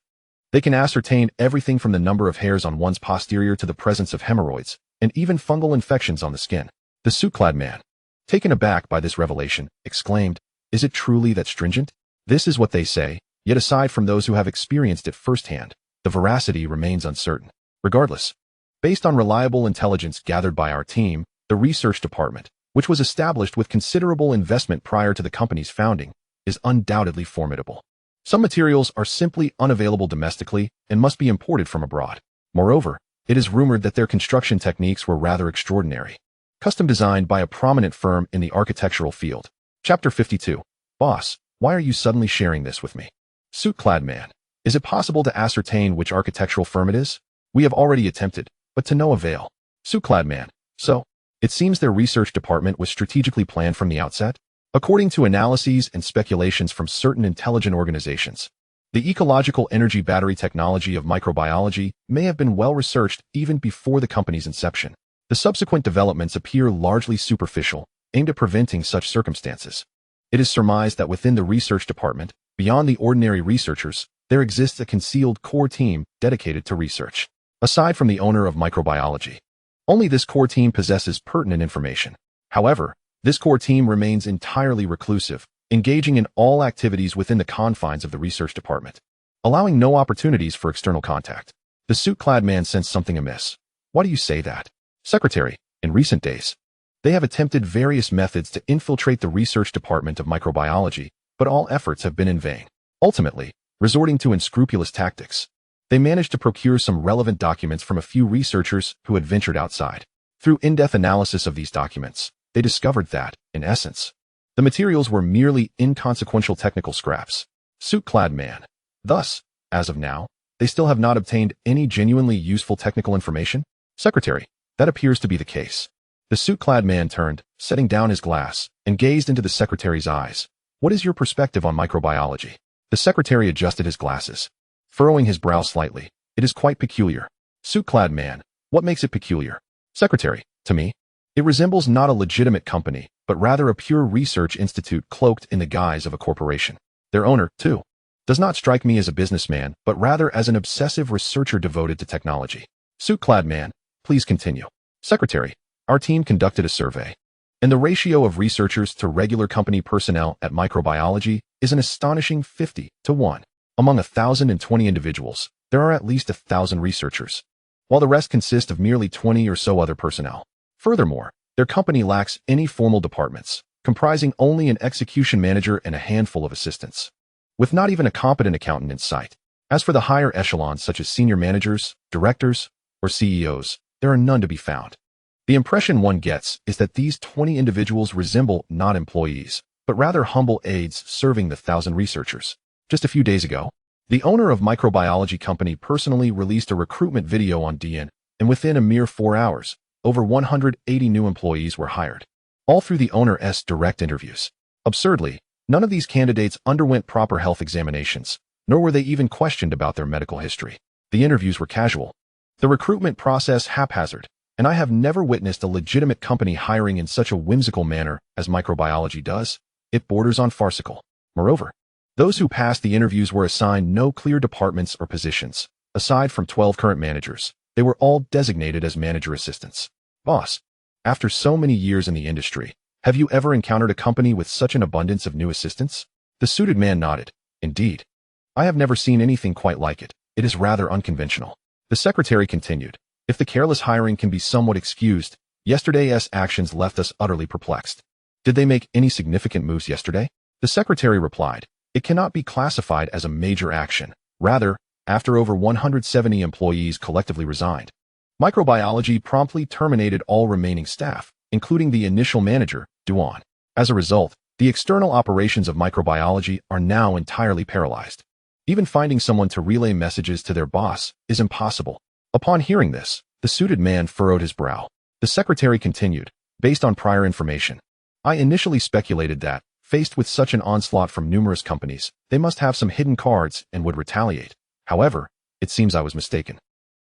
They can ascertain everything from the number of hairs on one's posterior to the presence of hemorrhoids, and even fungal infections on the skin. The suit-clad man, taken aback by this revelation, exclaimed, "Is it truly that stringent?" This is what they say, yet aside from those who have experienced it firsthand, the veracity remains uncertain. Regardless, based on reliable intelligence gathered by our team, the research department, which was established with considerable investment prior to the company's founding, is undoubtedly formidable. Some materials are simply unavailable domestically and must be imported from abroad. Moreover, it is rumored that their construction techniques were rather extraordinary. Custom designed by a prominent firm in the architectural field. Chapter 52. Boss, why are you suddenly sharing this with me? Suit-clad man. Is it possible to ascertain which architectural firm it is? We have already attempted, but to no avail. Suit-clad man. So, it seems their research department was strategically planned from the outset? According to analyses and speculations from certain intelligent organizations, the ecological energy battery technology of microbiology may have been well researched even before the company's inception. The subsequent developments appear largely superficial, aimed at preventing such circumstances. It is surmised that within the research department, beyond the ordinary researchers, there exists a concealed core team dedicated to research. Aside from the owner of microbiology, only this core team possesses pertinent information. However, this core team remains entirely reclusive, engaging in all activities within the confines of the research department, allowing no opportunities for external contact. The suit-clad man sensed something amiss. Why do you say that? Secretary, in recent days, they have attempted various methods to infiltrate the research department of microbiology, but all efforts have been in vain. Ultimately, resorting to unscrupulous tactics, they managed to procure some relevant documents from a few researchers who had ventured outside. Through in-depth analysis of these documents, they discovered that, in essence, the materials were merely inconsequential technical scraps. Suit-clad man. Thus, as of now, they still have not obtained any genuinely useful technical information? Secretary, that appears to be the case. The suit-clad man turned, setting down his glass, and gazed into the secretary's eyes. What is your perspective on microbiology? The secretary adjusted his glasses, furrowing his brow slightly. It is quite peculiar. Suit-clad man. What makes it peculiar? Secretary, to me, it resembles not a legitimate company, but rather a pure research institute cloaked in the guise of a corporation. Their owner, too, does not strike me as a businessman, but rather as an obsessive researcher devoted to technology. Suit-clad man, please continue. Secretary, our team conducted a survey, and the ratio of researchers to regular company personnel at microbiology is an astonishing 50 to 1. Among 1,020 individuals, there are at least 1,000 researchers, while the rest consist of merely 20 or so other personnel. Furthermore, their company lacks any formal departments, comprising only an execution manager and a handful of assistants, with not even a competent accountant in sight. As for the higher echelons such as senior managers, directors, or CEOs, there are none to be found. The impression one gets is that these 20 individuals resemble not employees, but rather humble aides serving the 1,000 researchers. Just a few days ago, the owner of microbiology company personally released a recruitment video on DN, and within a mere 4 hours, over 180 new employees were hired, all through the owner's direct interviews. Absurdly, none of these candidates underwent proper health examinations, nor were they even questioned about their medical history. The interviews were casual, the recruitment process haphazard, and I have never witnessed a legitimate company hiring in such a whimsical manner as microbiology does. It borders on farcical. Moreover, those who passed the interviews were assigned no clear departments or positions. Aside from 12 current managers, they were all designated as manager assistants. Boss, after so many years in the industry, have you ever encountered a company with such an abundance of new assistants? The suited man nodded. Indeed. I have never seen anything quite like it. It is rather unconventional. The secretary continued. If the careless hiring can be somewhat excused, yesterday's actions left us utterly perplexed. Did they make any significant moves yesterday? The secretary replied. It cannot be classified as a major action. Rather, after over 170 employees collectively resigned, microbiology promptly terminated all remaining staff, including the initial manager, Duan. As a result, the external operations of microbiology are now entirely paralyzed. Even finding someone to relay messages to their boss is impossible. Upon hearing this, the suited man furrowed his brow. The secretary continued, based on prior information. I initially speculated that, faced with such an onslaught from numerous companies, they must have some hidden cards and would retaliate. However, it seems I was mistaken.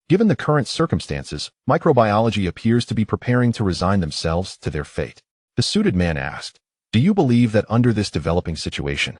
Given the current circumstances, microbiology appears to be preparing to resign themselves to their fate. The suited man asked, do you believe that under this developing situation,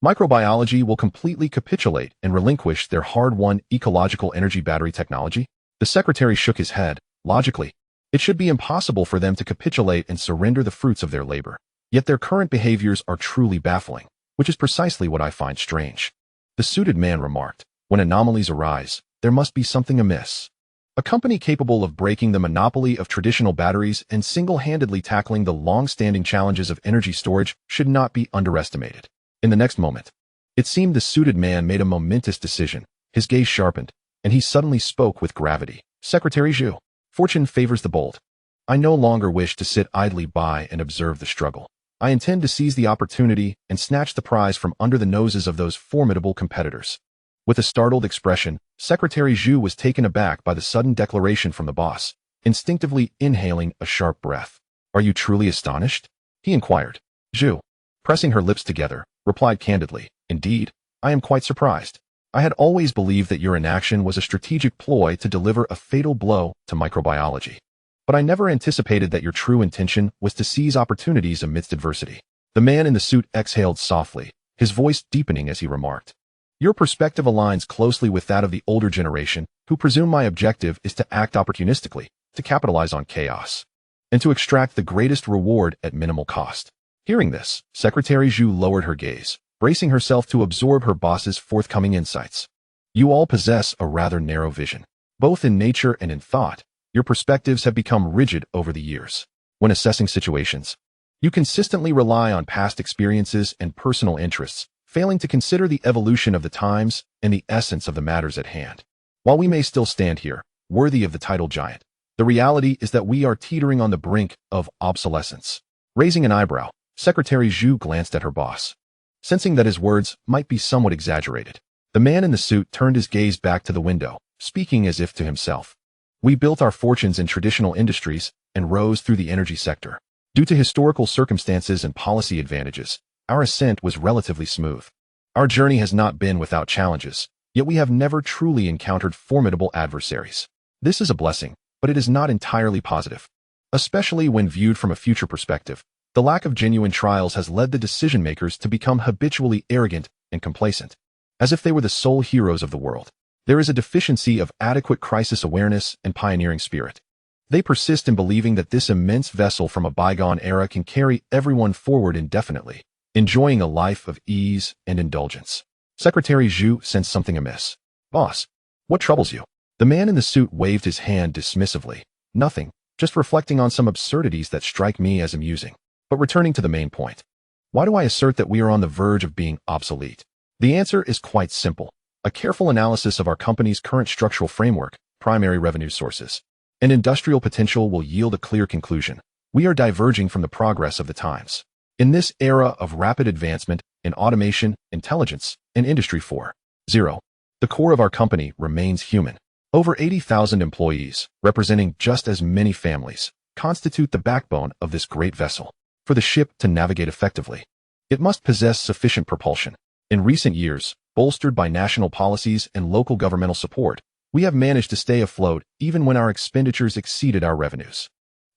microbiology will completely capitulate and relinquish their hard-won ecological energy battery technology? The secretary shook his head. Logically, it should be impossible for them to capitulate and surrender the fruits of their labor. Yet their current behaviors are truly baffling, which is precisely what I find strange. The suited man remarked, when anomalies arise, there must be something amiss. A company capable of breaking the monopoly of traditional batteries and single-handedly tackling the long-standing challenges of energy storage should not be underestimated. In the next moment, it seemed the suited man made a momentous decision. His gaze sharpened, and he suddenly spoke with gravity. Secretary Zhou, fortune favors the bold. I no longer wish to sit idly by and observe the struggle. I intend to seize the opportunity and snatch the prize from under the noses of those formidable competitors. With a startled expression, Secretary Zhou was taken aback by the sudden declaration from the boss, instinctively inhaling a sharp breath. Are you truly astonished? He inquired. Zhou, pressing her lips together, replied candidly, indeed, I am quite surprised. I had always believed that your inaction was a strategic ploy to deliver a fatal blow to microbiology. But I never anticipated that your true intention was to seize opportunities amidst adversity. The man in the suit exhaled softly, his voice deepening as he remarked. Your perspective aligns closely with that of the older generation, who presume my objective is to act opportunistically, to capitalize on chaos, and to extract the greatest reward at minimal cost. Hearing this, Secretary Zhou lowered her gaze, bracing herself to absorb her boss's forthcoming insights. You all possess a rather narrow vision. Both in nature and in thought, your perspectives have become rigid over the years. When assessing situations, you consistently rely on past experiences and personal interests, failing to consider the evolution of the times and the essence of the matters at hand. While we may still stand here, worthy of the title giant, the reality is that we are teetering on the brink of obsolescence. Raising an eyebrow, Secretary Zhou glanced at her boss. Sensing that his words might be somewhat exaggerated, the man in the suit turned his gaze back to the window, speaking as if to himself. We built our fortunes in traditional industries and rose through the energy sector. Due to historical circumstances and policy advantages, our ascent was relatively smooth. Our journey has not been without challenges, yet we have never truly encountered formidable adversaries. This is a blessing, but it is not entirely positive. Especially when viewed from a future perspective, the lack of genuine trials has led the decision-makers to become habitually arrogant and complacent, as if they were the sole heroes of the world. There is a deficiency of adequate crisis awareness and pioneering spirit. They persist in believing that this immense vessel from a bygone era can carry everyone forward indefinitely, enjoying a life of ease and indulgence. Secretary Zhou sensed something amiss. Boss, what troubles you? The man in the suit waved his hand dismissively. Nothing, just reflecting on some absurdities that strike me as amusing. But returning to the main point. Why do I assert that we are on the verge of being obsolete? The answer is quite simple. A careful analysis of our company's current structural framework, primary revenue sources, and industrial potential will yield a clear conclusion. We are diverging from the progress of the times. In this era of rapid advancement in automation, intelligence, and Industry 4.0, the core of our company remains human. Over 80,000 employees, representing just as many families, constitute the backbone of this great vessel. For the ship to navigate effectively, it must possess sufficient propulsion. In recent years, bolstered by national policies and local governmental support, we have managed to stay afloat even when our expenditures exceeded our revenues.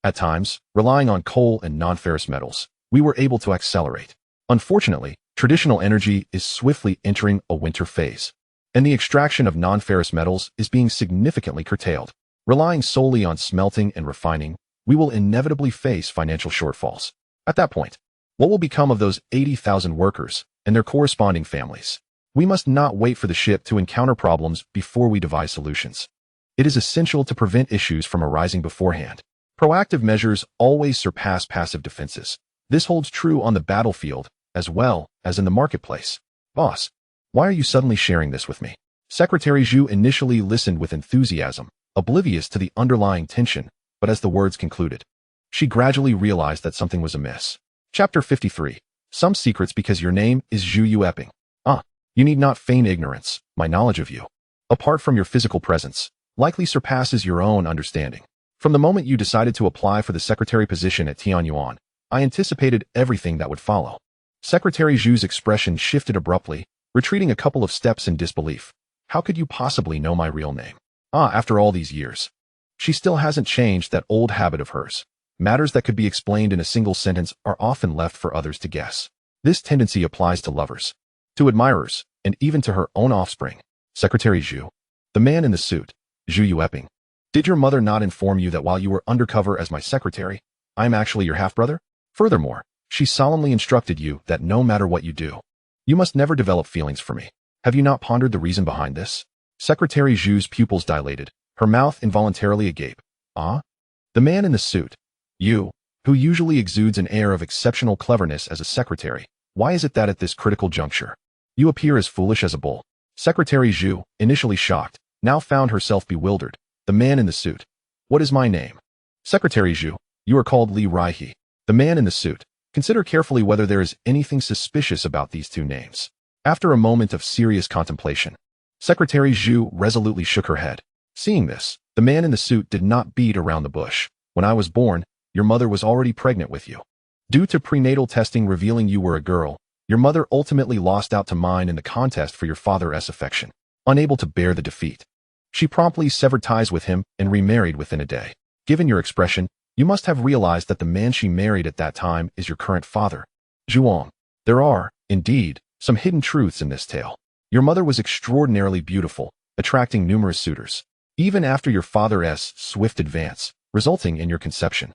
At times, relying on coal and non-ferrous metals, we were able to accelerate. Unfortunately, traditional energy is swiftly entering a winter phase, and the extraction of non-ferrous metals is being significantly curtailed. Relying solely on smelting and refining, we will inevitably face financial shortfalls. At that point, what will become of those 80,000 workers and their corresponding families? We must not wait for the ship to encounter problems before we devise solutions. It is essential to prevent issues from arising beforehand. Proactive measures always surpass passive defenses. This holds true on the battlefield as well as in the marketplace. Boss, why are you suddenly sharing this with me? Secretary Zhou initially listened with enthusiasm, oblivious to the underlying tension, but as the words concluded, she gradually realized that something was amiss. Chapter 53. Some secrets because your name is Zhu Yueping. You need not feign ignorance. My knowledge of you, apart from your physical presence, likely surpasses your own understanding. From the moment you decided to apply for the secretary position at Tianyuan, I anticipated everything that would follow. Secretary Zhu's expression shifted abruptly, retreating a couple of steps in disbelief. How could you possibly know my real name? After all these years. She still hasn't changed that old habit of hers. Matters that could be explained in a single sentence are often left for others to guess. This tendency applies to lovers, to admirers, and even to her own offspring. Secretary Zhu. The man in the suit. Zhu Yueping. Did your mother not inform you that while you were undercover as my secretary, I am actually your half-brother? Furthermore, she solemnly instructed you that no matter what you do, you must never develop feelings for me. Have you not pondered the reason behind this? Secretary Zhu's pupils dilated, her mouth involuntarily agape. The man in the suit. You, who usually exudes an air of exceptional cleverness as a secretary, why is it that at this critical juncture, you appear as foolish as a bull? Secretary Zhu, initially shocked, now found herself bewildered. The man in the suit. What is my name? Secretary Zhu, you are called Li Raihe. The man in the suit. Consider carefully whether there is anything suspicious about these two names. After a moment of serious contemplation, Secretary Zhu resolutely shook her head. Seeing this, the man in the suit did not beat around the bush. When I was born, your mother was already pregnant with you. Due to prenatal testing revealing you were a girl, your mother ultimately lost out to mine in the contest for your father's affection. Unable to bear the defeat, she promptly severed ties with him and remarried within a day. Given your expression, you must have realized that the man she married at that time is your current father. Zhuang. There are, indeed, some hidden truths in this tale. Your mother was extraordinarily beautiful, attracting numerous suitors, even after your father's swift advance, resulting in your conception.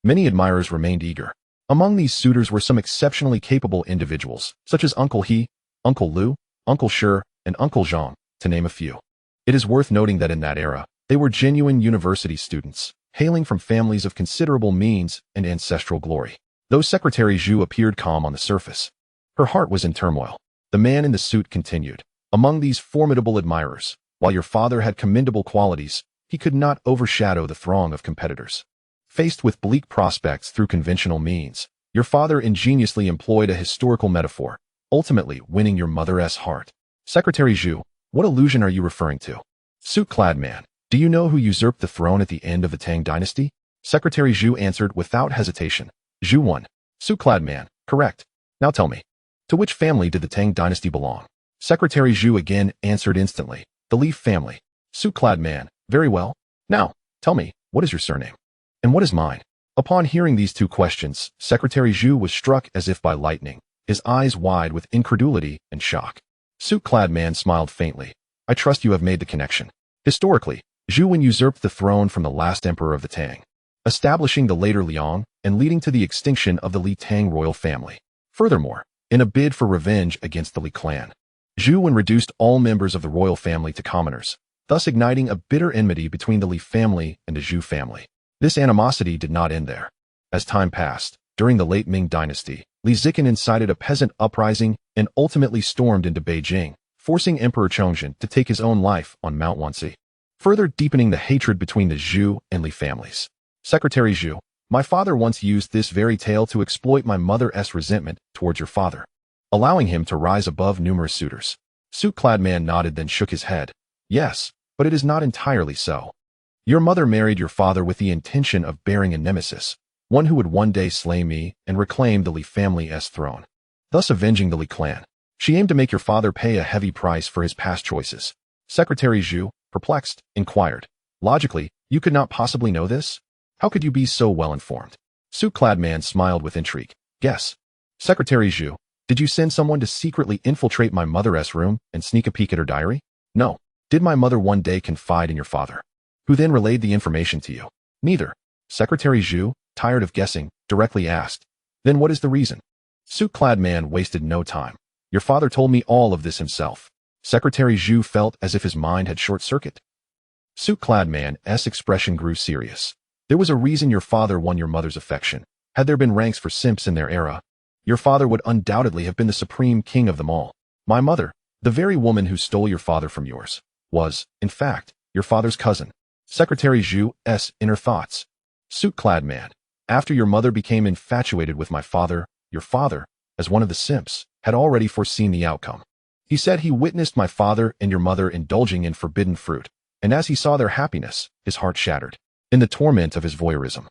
Many admirers remained eager. Among these suitors were some exceptionally capable individuals, such as Uncle He, Uncle Lu, Uncle Shi, and Uncle Zhang, to name a few. It is worth noting that in that era, they were genuine university students, hailing from families of considerable means and ancestral glory. Though Secretary Zhu appeared calm on the surface, her heart was in turmoil. The man in the suit continued. Among these formidable admirers, while your father had commendable qualities, he could not overshadow the throng of competitors. Faced with bleak prospects through conventional means, your father ingeniously employed a historical metaphor, ultimately winning your mother's heart. Secretary Zhu, what illusion are you referring to? Suit-clad man, do you know who usurped the throne at the end of the Tang dynasty? Secretary Zhu answered without hesitation. Zhu 1. Suit-clad man, correct. Now tell me, to which family did the Tang dynasty belong? Secretary Zhu again answered instantly. The Li family. Suit-clad man, very well. Now, tell me, what is your surname? And what is mine? Upon hearing these two questions, Secretary Zhu was struck as if by lightning, his eyes wide with incredulity and shock. Suit-clad man smiled faintly. I trust you have made the connection. Historically, Zhu usurped the throne from the last emperor of the Tang, establishing the later Liang and leading to the extinction of the Li Tang royal family. Furthermore, in a bid for revenge against the Li clan, Zhu reduced all members of the royal family to commoners, thus igniting a bitter enmity between the Li family and the Zhu family. This animosity did not end there. As time passed, during the late Ming dynasty, Li Zichen incited a peasant uprising and ultimately stormed into Beijing, forcing Emperor Chongzhen to take his own life on Mount Wanxi, further deepening the hatred between the Zhu and Li families. Secretary Zhu, my father once used this very tale to exploit my mother's resentment towards your father, allowing him to rise above numerous suitors. Suit-clad man nodded then shook his head. Yes, but it is not entirely so. Your mother married your father with the intention of bearing a nemesis, one who would one day slay me and reclaim the Li family's throne, thus avenging the Li clan. She aimed to make your father pay a heavy price for his past choices. Secretary Zhu, perplexed, inquired. Logically, you could not possibly know this? How could you be so well informed? Suit-clad man smiled with intrigue. Guess. Secretary Zhu, did you send someone to secretly infiltrate my mother's room and sneak a peek at her diary? No. Did my mother one day confide in your father, who then relayed the information to you? Neither. Secretary Zhu, tired of guessing, directly asked. Then what is the reason? Suit-clad man wasted no time. Your father told me all of this himself. Secretary Zhu felt as if his mind had short-circuited. Suit-clad man's expression grew serious. There was a reason your father won your mother's affection. Had there been ranks for simps in their era, your father would undoubtedly have been the supreme king of them all. My mother, the very woman who stole your father from yours, was, in fact, your father's cousin. Secretary Zhu's inner thoughts. Suit-clad man, after your mother became infatuated with my father, your father, as one of the simps, had already foreseen the outcome. He said he witnessed my father and your mother indulging in forbidden fruit, and as he saw their happiness, his heart shattered. In the torment of his voyeurism,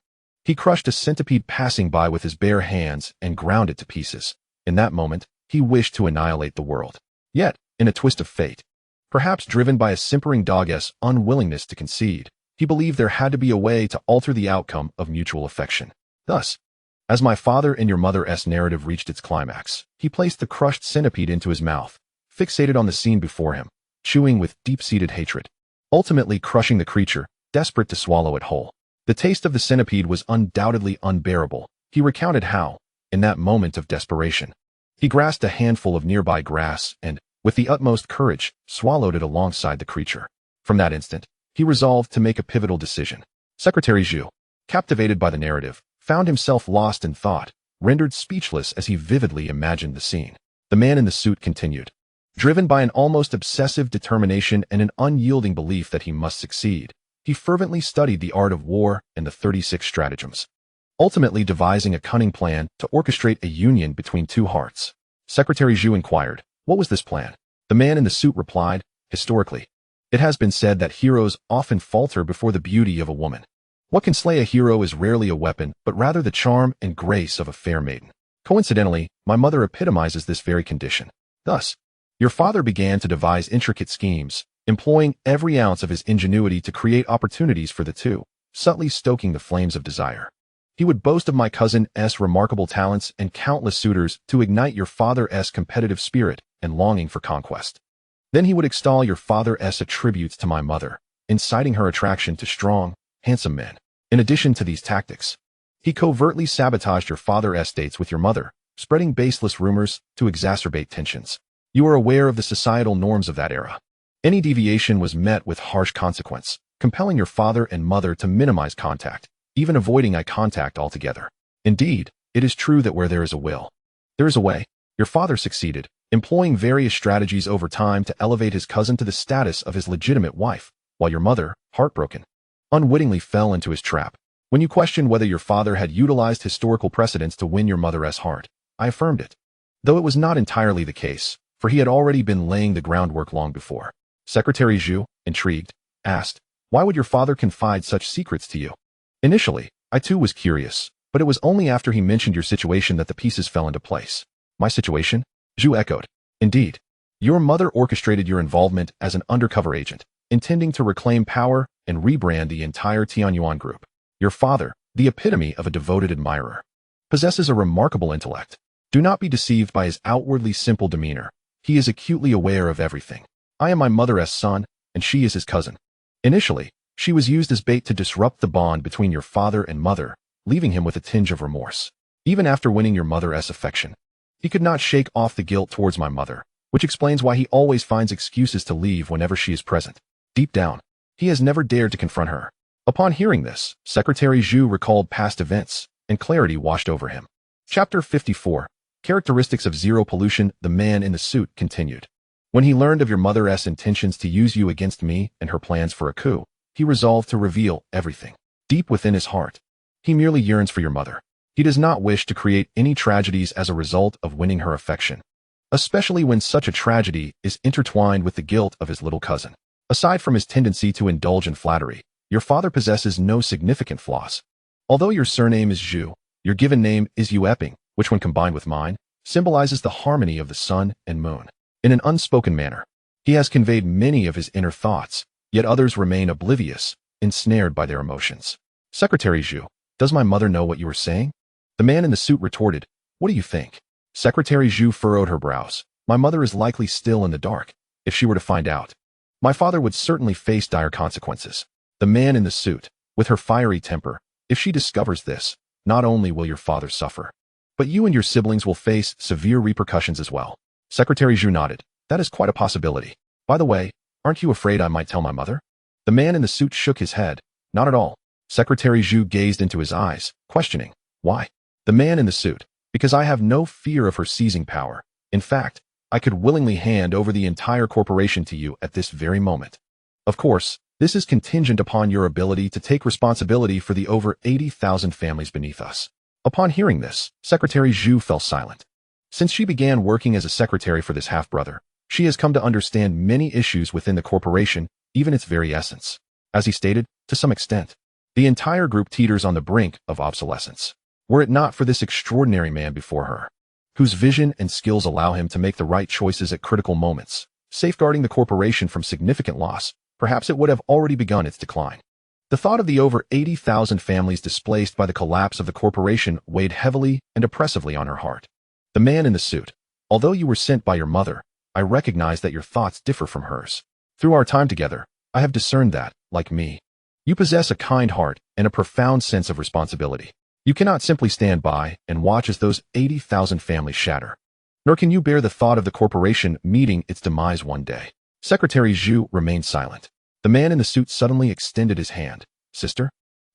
he crushed a centipede passing by with his bare hands and ground it to pieces. In that moment, he wished to annihilate the world. Yet, in a twist of fate, perhaps driven by a simpering dog's unwillingness to concede, he believed there had to be a way to alter the outcome of mutual affection. Thus, as my father and your mother's narrative reached its climax, he placed the crushed centipede into his mouth, fixated on the scene before him, chewing with deep-seated hatred, ultimately crushing the creature, desperate to swallow it whole. The taste of the centipede was undoubtedly unbearable. He recounted how, in that moment of desperation, he grasped a handful of nearby grass and, with the utmost courage, swallowed it alongside the creature. From that instant, he resolved to make a pivotal decision. Secretary Zhao, captivated by the narrative, found himself lost in thought, rendered speechless as he vividly imagined the scene. The man in the suit continued. Driven by an almost obsessive determination and an unyielding belief that he must succeed, he fervently studied the art of war and the 36 stratagems, ultimately devising a cunning plan to orchestrate a union between two hearts. Secretary Zhao inquired, what was this plan? The man in the suit replied, historically, it has been said that heroes often falter before the beauty of a woman. What can slay a hero is rarely a weapon, but rather the charm and grace of a fair maiden. Coincidentally, my mother epitomizes this very condition. Thus, your father began to devise intricate schemes, employing every ounce of his ingenuity to create opportunities for the two, subtly stoking the flames of desire. He would boast of my cousin's remarkable talents and countless suitors to ignite your father's competitive spirit and longing for conquest. Then he would extol your father's attributes to my mother, inciting her attraction to strong, handsome men. In addition to these tactics, he covertly sabotaged your father's dates with your mother, spreading baseless rumors to exacerbate tensions. You are aware of the societal norms of that era. Any deviation was met with harsh consequence, compelling your father and mother to minimize contact, even avoiding eye contact altogether. Indeed, it is true that where there is a will, there is a way. Your father succeeded, employing various strategies over time to elevate his cousin to the status of his legitimate wife, while your mother, heartbroken, unwittingly fell into his trap. When you questioned whether your father had utilized historical precedents to win your mother's heart, I affirmed it, though it was not entirely the case, for he had already been laying the groundwork long before. Secretary Zhao, intrigued, asked, why would your father confide such secrets to you? Initially, I too was curious, but it was only after he mentioned your situation that the pieces fell into place. My situation? Zhao echoed. Indeed. Your mother orchestrated your involvement as an undercover agent, intending to reclaim power and rebrand the entire Tianyuan group. Your father, the epitome of a devoted admirer, possesses a remarkable intellect. Do not be deceived by his outwardly simple demeanor. He is acutely aware of everything. I am my mother's son, and she is his cousin. Initially, she was used as bait to disrupt the bond between your father and mother, leaving him with a tinge of remorse. Even after winning your mother's affection, he could not shake off the guilt towards my mother, which explains why he always finds excuses to leave whenever she is present. Deep down, he has never dared to confront her. Upon hearing this, Secretary Zhao recalled past events, and clarity washed over him. Chapter 54. Characteristics of Zero Pollution. The man in the suit continued. When he learned of your mother's intentions to use you against me and her plans for a coup, he resolved to reveal everything. Deep within his heart, he merely yearns for your mother. He does not wish to create any tragedies as a result of winning her affection, especially when such a tragedy is intertwined with the guilt of his little cousin. Aside from his tendency to indulge in flattery, your father possesses no significant flaws. Although your surname is Zhao, your given name is Yueping, which when combined with mine, symbolizes the harmony of the sun and moon. In an unspoken manner, he has conveyed many of his inner thoughts, yet others remain oblivious, ensnared by their emotions. Secretary Zhao, does my mother know what you are saying? The man in the suit retorted, what do you think? Secretary Zhao furrowed her brows. My mother is likely still in the dark. If she were to find out, my father would certainly face dire consequences. The man in the suit, with her fiery temper, if she discovers this, not only will your father suffer, but you and your siblings will face severe repercussions as well. Secretary Zhao nodded. That is quite a possibility. By the way, aren't you afraid I might tell my mother? The man in the suit shook his head. Not at all. Secretary Zhao gazed into his eyes, questioning. Why? The man in the suit. Because I have no fear of her seizing power. In fact, I could willingly hand over the entire corporation to you at this very moment. Of course, this is contingent upon your ability to take responsibility for the over 80,000 families beneath us. Upon hearing this, Secretary Zhao fell silent. Since she began working as a secretary for this half-brother, She has come to understand many issues within the corporation, even its very essence. As he stated, to some extent, the entire group teeters on the brink of obsolescence. Were it not for this extraordinary man before her, whose vision and skills allow him to make the right choices at critical moments, safeguarding the corporation from significant loss, perhaps it would have already begun its decline. The thought of the over 80,000 families displaced by the collapse of the corporation weighed heavily and oppressively on her heart. The man in the suit. Although you were sent by your mother, I recognize that your thoughts differ from hers. Through our time together, I have discerned that, like me, you possess a kind heart and a profound sense of responsibility. You cannot simply stand by and watch as those 80,000 families shatter. Nor can you bear the thought of the corporation meeting its demise one day. Secretary Zhu remained silent. The man in the suit suddenly extended his hand. Sister,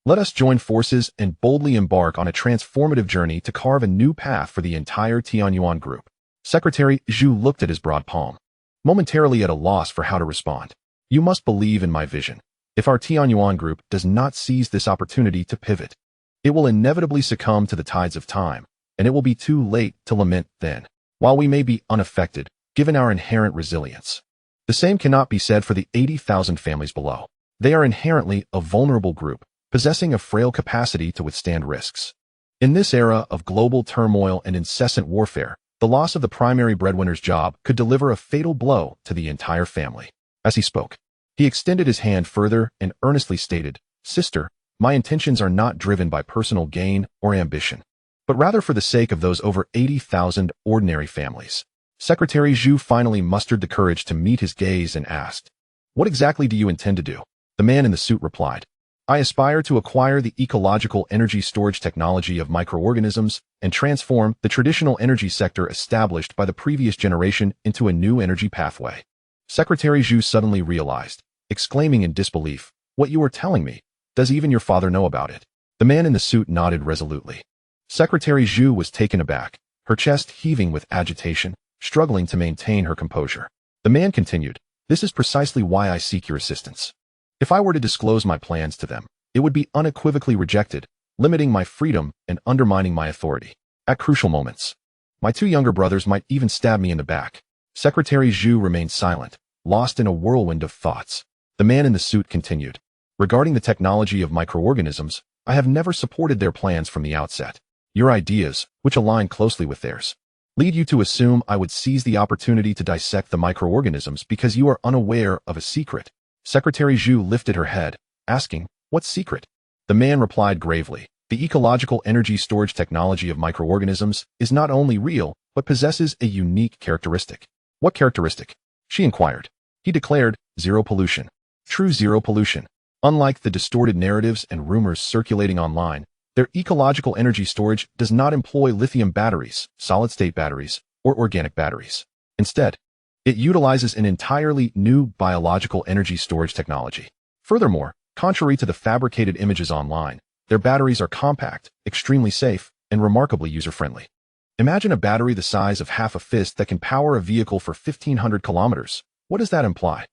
let us join forces and boldly embark on a transformative journey to carve a new path for the entire Tianyuan group. Secretary Zhu looked at his broad palm, momentarily at a loss for how to respond. You must believe in my vision. If our Tianyuan group does not seize this opportunity to pivot, it will inevitably succumb to the tides of time, and it will be too late to lament then. While we may be unaffected, given our inherent resilience, the same cannot be said for the 80,000 families below. They are inherently a vulnerable group, possessing a frail capacity to withstand risks. In this era of global turmoil and incessant warfare, the loss of the primary breadwinner's job could deliver a fatal blow to the entire family. As he spoke, he extended his hand further and earnestly stated, Sister, my intentions are not driven by personal gain or ambition, but rather for the sake of those over 80,000 ordinary families. Secretary Zhu finally mustered the courage to meet his gaze and asked, What exactly do you intend to do? The man in the suit replied, I aspire to acquire the ecological energy storage technology of microorganisms and transform the traditional energy sector established by the previous generation into a new energy pathway. Secretary Zhu suddenly realized, exclaiming in disbelief, What you are telling me? Does even your father know about it? The man in the suit nodded resolutely. Secretary Zhu was taken aback, her chest heaving with agitation, struggling to maintain her composure. The man continued, This is precisely why I seek your assistance. If I were to disclose my plans to them, it would be unequivocally rejected, limiting my freedom and undermining my authority. At crucial moments, my two younger brothers might even stab me in the back. Secretary Zhu remained silent, lost in a whirlwind of thoughts. The man in the suit continued, Regarding the technology of microorganisms, I have never supported their plans from the outset. Your ideas, which align closely with theirs, lead you to assume I would seize the opportunity to dissect the microorganisms because you are unaware of a secret. Secretary Zhu lifted her head, asking, What secret? The man replied gravely, The ecological energy storage technology of microorganisms is not only real, but possesses a unique characteristic. What characteristic? She inquired. He declared, Zero pollution. True zero pollution. Unlike the distorted narratives and rumors circulating online, their ecological energy storage does not employ lithium batteries, solid-state batteries, or organic batteries. Instead, it utilizes an entirely new biological energy storage technology. Furthermore, contrary to the fabricated images online, their batteries are compact, extremely safe, and remarkably user-friendly. Imagine a battery the size of half a fist that can power a vehicle for 1,500 kilometers. What does that imply?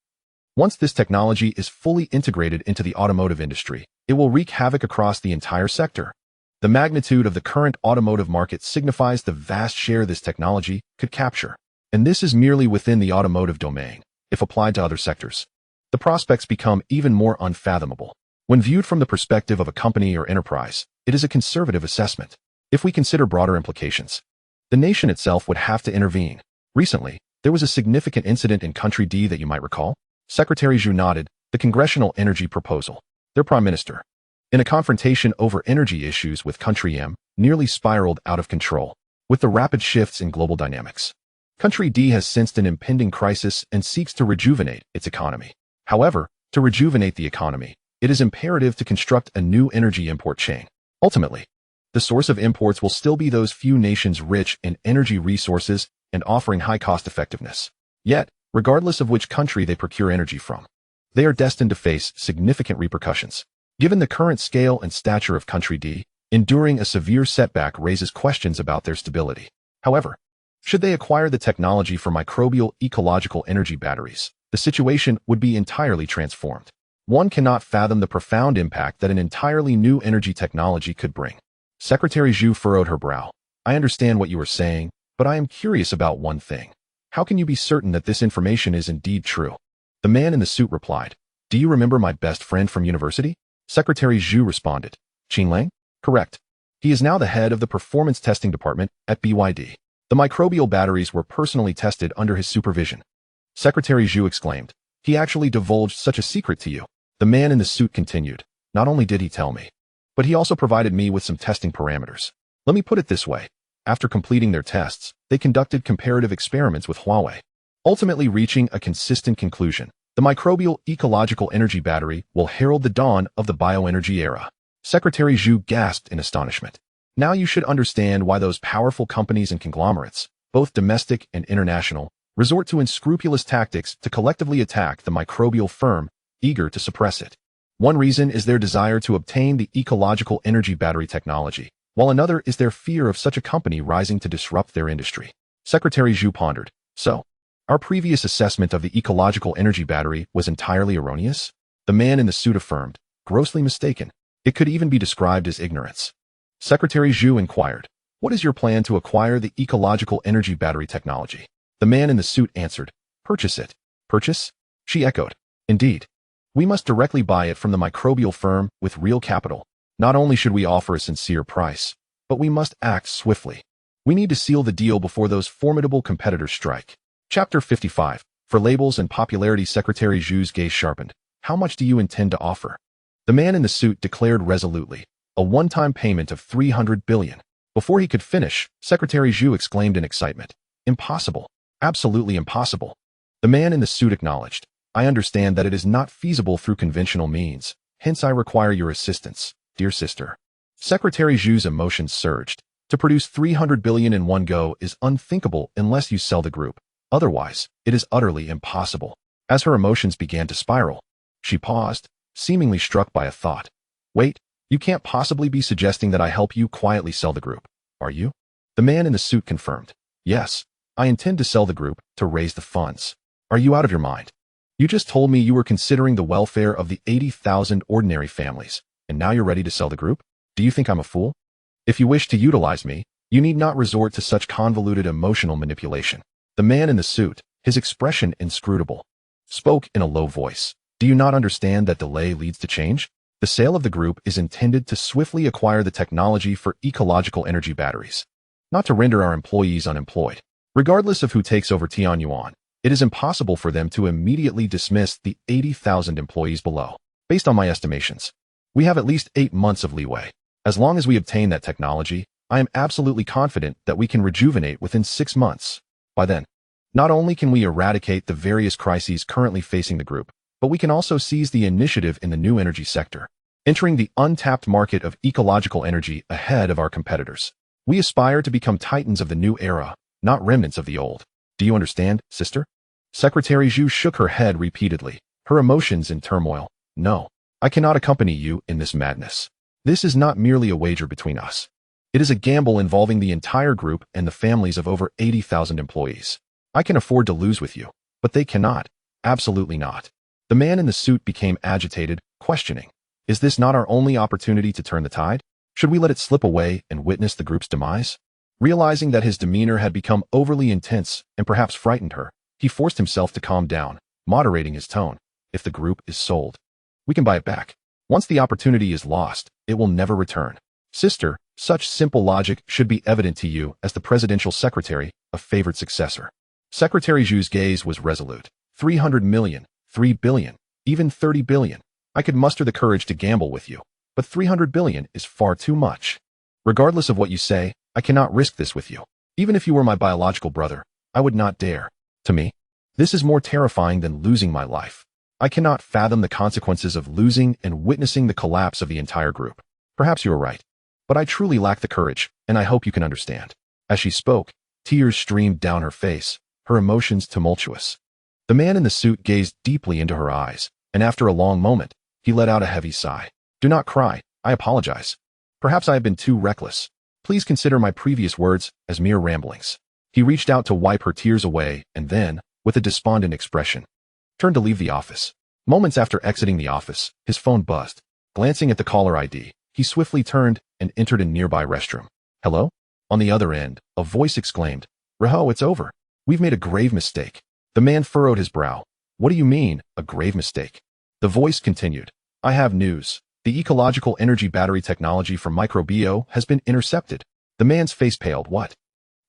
Once this technology is fully integrated into the automotive industry, it will wreak havoc across the entire sector. The magnitude of the current automotive market signifies the vast share this technology could capture. And this is merely within the automotive domain. If applied to other sectors, the prospects become even more unfathomable. When viewed from the perspective of a company or enterprise, it is a conservative assessment. If we consider broader implications, the nation itself would have to intervene. Recently, there was a significant incident in Country D that you might recall. Secretary Zhu nodded, the Congressional Energy Proposal. Their Prime Minister, in a confrontation over energy issues with Country M, nearly spiraled out of control. With the rapid shifts in global dynamics, Country D has sensed an impending crisis and seeks to rejuvenate its economy. However, to rejuvenate the economy, it is imperative to construct a new energy import chain. Ultimately, the source of imports will still be those few nations rich in energy resources and offering high cost effectiveness. Yet, regardless of which country they procure energy from, they are destined to face significant repercussions. Given the current scale and stature of Country D, enduring a severe setback raises questions about their stability. However, should they acquire the technology for microbial ecological energy batteries, the situation would be entirely transformed. One cannot fathom the profound impact that an entirely new energy technology could bring. Secretary Zhu furrowed her brow. I understand what you are saying, but I am curious about one thing. How can you be certain that this information is indeed true? The man in the suit replied, do you remember my best friend from university? Secretary Zhu responded, Qin Lang? Correct. He is now the head of the performance testing department at BYD. The microbial batteries were personally tested under his supervision. Secretary Zhu exclaimed, he actually divulged such a secret to you. The man in the suit continued, not only did he tell me, but he also provided me with some testing parameters. Let me put it this way. After completing their tests, they conducted comparative experiments with Huawei, ultimately reaching a consistent conclusion. The microbial ecological energy battery will herald the dawn of the bioenergy era. Secretary Zhu gasped in astonishment. Now you should understand why those powerful companies and conglomerates, both domestic and international, resort to unscrupulous tactics to collectively attack the microbial firm, eager to suppress it. One reason is their desire to obtain the ecological energy battery technology, while another is their fear of such a company rising to disrupt their industry. Secretary Zhu pondered, so, our previous assessment of the ecological energy battery was entirely erroneous? The man in the suit affirmed, grossly mistaken. It could even be described as ignorance. Secretary Zhu inquired, what is your plan to acquire the ecological energy battery technology? The man in the suit answered, purchase it. Purchase? She echoed, indeed. We must directly buy it from the microbial firm with real capital. Not only should we offer a sincere price, but we must act swiftly. We need to seal the deal before those formidable competitors strike. Chapter 55. For labels and popularity. Secretary Zhu's gaze sharpened. How much do you intend to offer? The man in the suit declared resolutely, a one-time payment of 300 billion. Before he could finish, Secretary Zhu exclaimed in excitement. Impossible. Absolutely impossible. The man in the suit acknowledged. I understand that it is not feasible through conventional means, hence I require your assistance, dear sister. Secretary Zhu's emotions surged. To produce 300 billion in one go is unthinkable unless you sell the group. Otherwise, it is utterly impossible. As her emotions began to spiral, she paused, seemingly struck by a thought. Wait, you can't possibly be suggesting that I help you quietly sell the group, are you? The man in the suit confirmed. Yes, I intend to sell the group to raise the funds. Are you out of your mind? You just told me you were considering the welfare of the 80,000 ordinary families, and now you're ready to sell the group? Do you think I'm a fool? If you wish to utilize me, you need not resort to such convoluted emotional manipulation. The man in the suit, his expression inscrutable, spoke in a low voice. Do you not understand that delay leads to change? The sale of the group is intended to swiftly acquire the technology for ecological energy batteries, not to render our employees unemployed. Regardless of who takes over Tianyuan, it is impossible for them to immediately dismiss the 80,000 employees below. Based on my estimations, we have at least 8 months of leeway. As long as we obtain that technology, I am absolutely confident that we can rejuvenate within 6 months. By then, not only can we eradicate the various crises currently facing the group, but we can also seize the initiative in the new energy sector, entering the untapped market of ecological energy ahead of our competitors. We aspire to become titans of the new era, not remnants of the old. Do you understand, sister? Secretary Zhu shook her head repeatedly, her emotions in turmoil. No, I cannot accompany you in this madness. This is not merely a wager between us. It is a gamble involving the entire group and the families of over 80,000 employees. I can afford to lose with you, but they cannot. Absolutely not. The man in the suit became agitated, questioning. Is this not our only opportunity to turn the tide? Should we let it slip away and witness the group's demise? Realizing that his demeanor had become overly intense and perhaps frightened her, he forced himself to calm down, moderating his tone. If the group is sold, we can buy it back. Once the opportunity is lost, it will never return. Sister, such simple logic should be evident to you as the presidential secretary, a favored successor. Secretary Zhu's gaze was resolute. 300 million, 3 billion, even 30 billion. I could muster the courage to gamble with you, but 300 billion is far too much. Regardless of what you say, I cannot risk this with you. Even if you were my biological brother, I would not dare. To me, this is more terrifying than losing my life. I cannot fathom the consequences of losing and witnessing the collapse of the entire group. Perhaps you are right, but I truly lack the courage, and I hope you can understand. As she spoke, tears streamed down her face, her emotions tumultuous. The man in the suit gazed deeply into her eyes, and after a long moment, he let out a heavy sigh. Do not cry, I apologize. Perhaps I have been too reckless. Please consider my previous words as mere ramblings. He reached out to wipe her tears away and then, with a despondent expression, turned to leave the office. Moments after exiting the office, his phone buzzed. Glancing at the caller ID, he swiftly turned and entered a nearby restroom. Hello? On the other end, a voice exclaimed, Reho, it's over. We've made a grave mistake. The man furrowed his brow. What do you mean, a grave mistake? The voice continued. I have news. The ecological energy battery technology from Microbio has been intercepted. The man's face paled. What?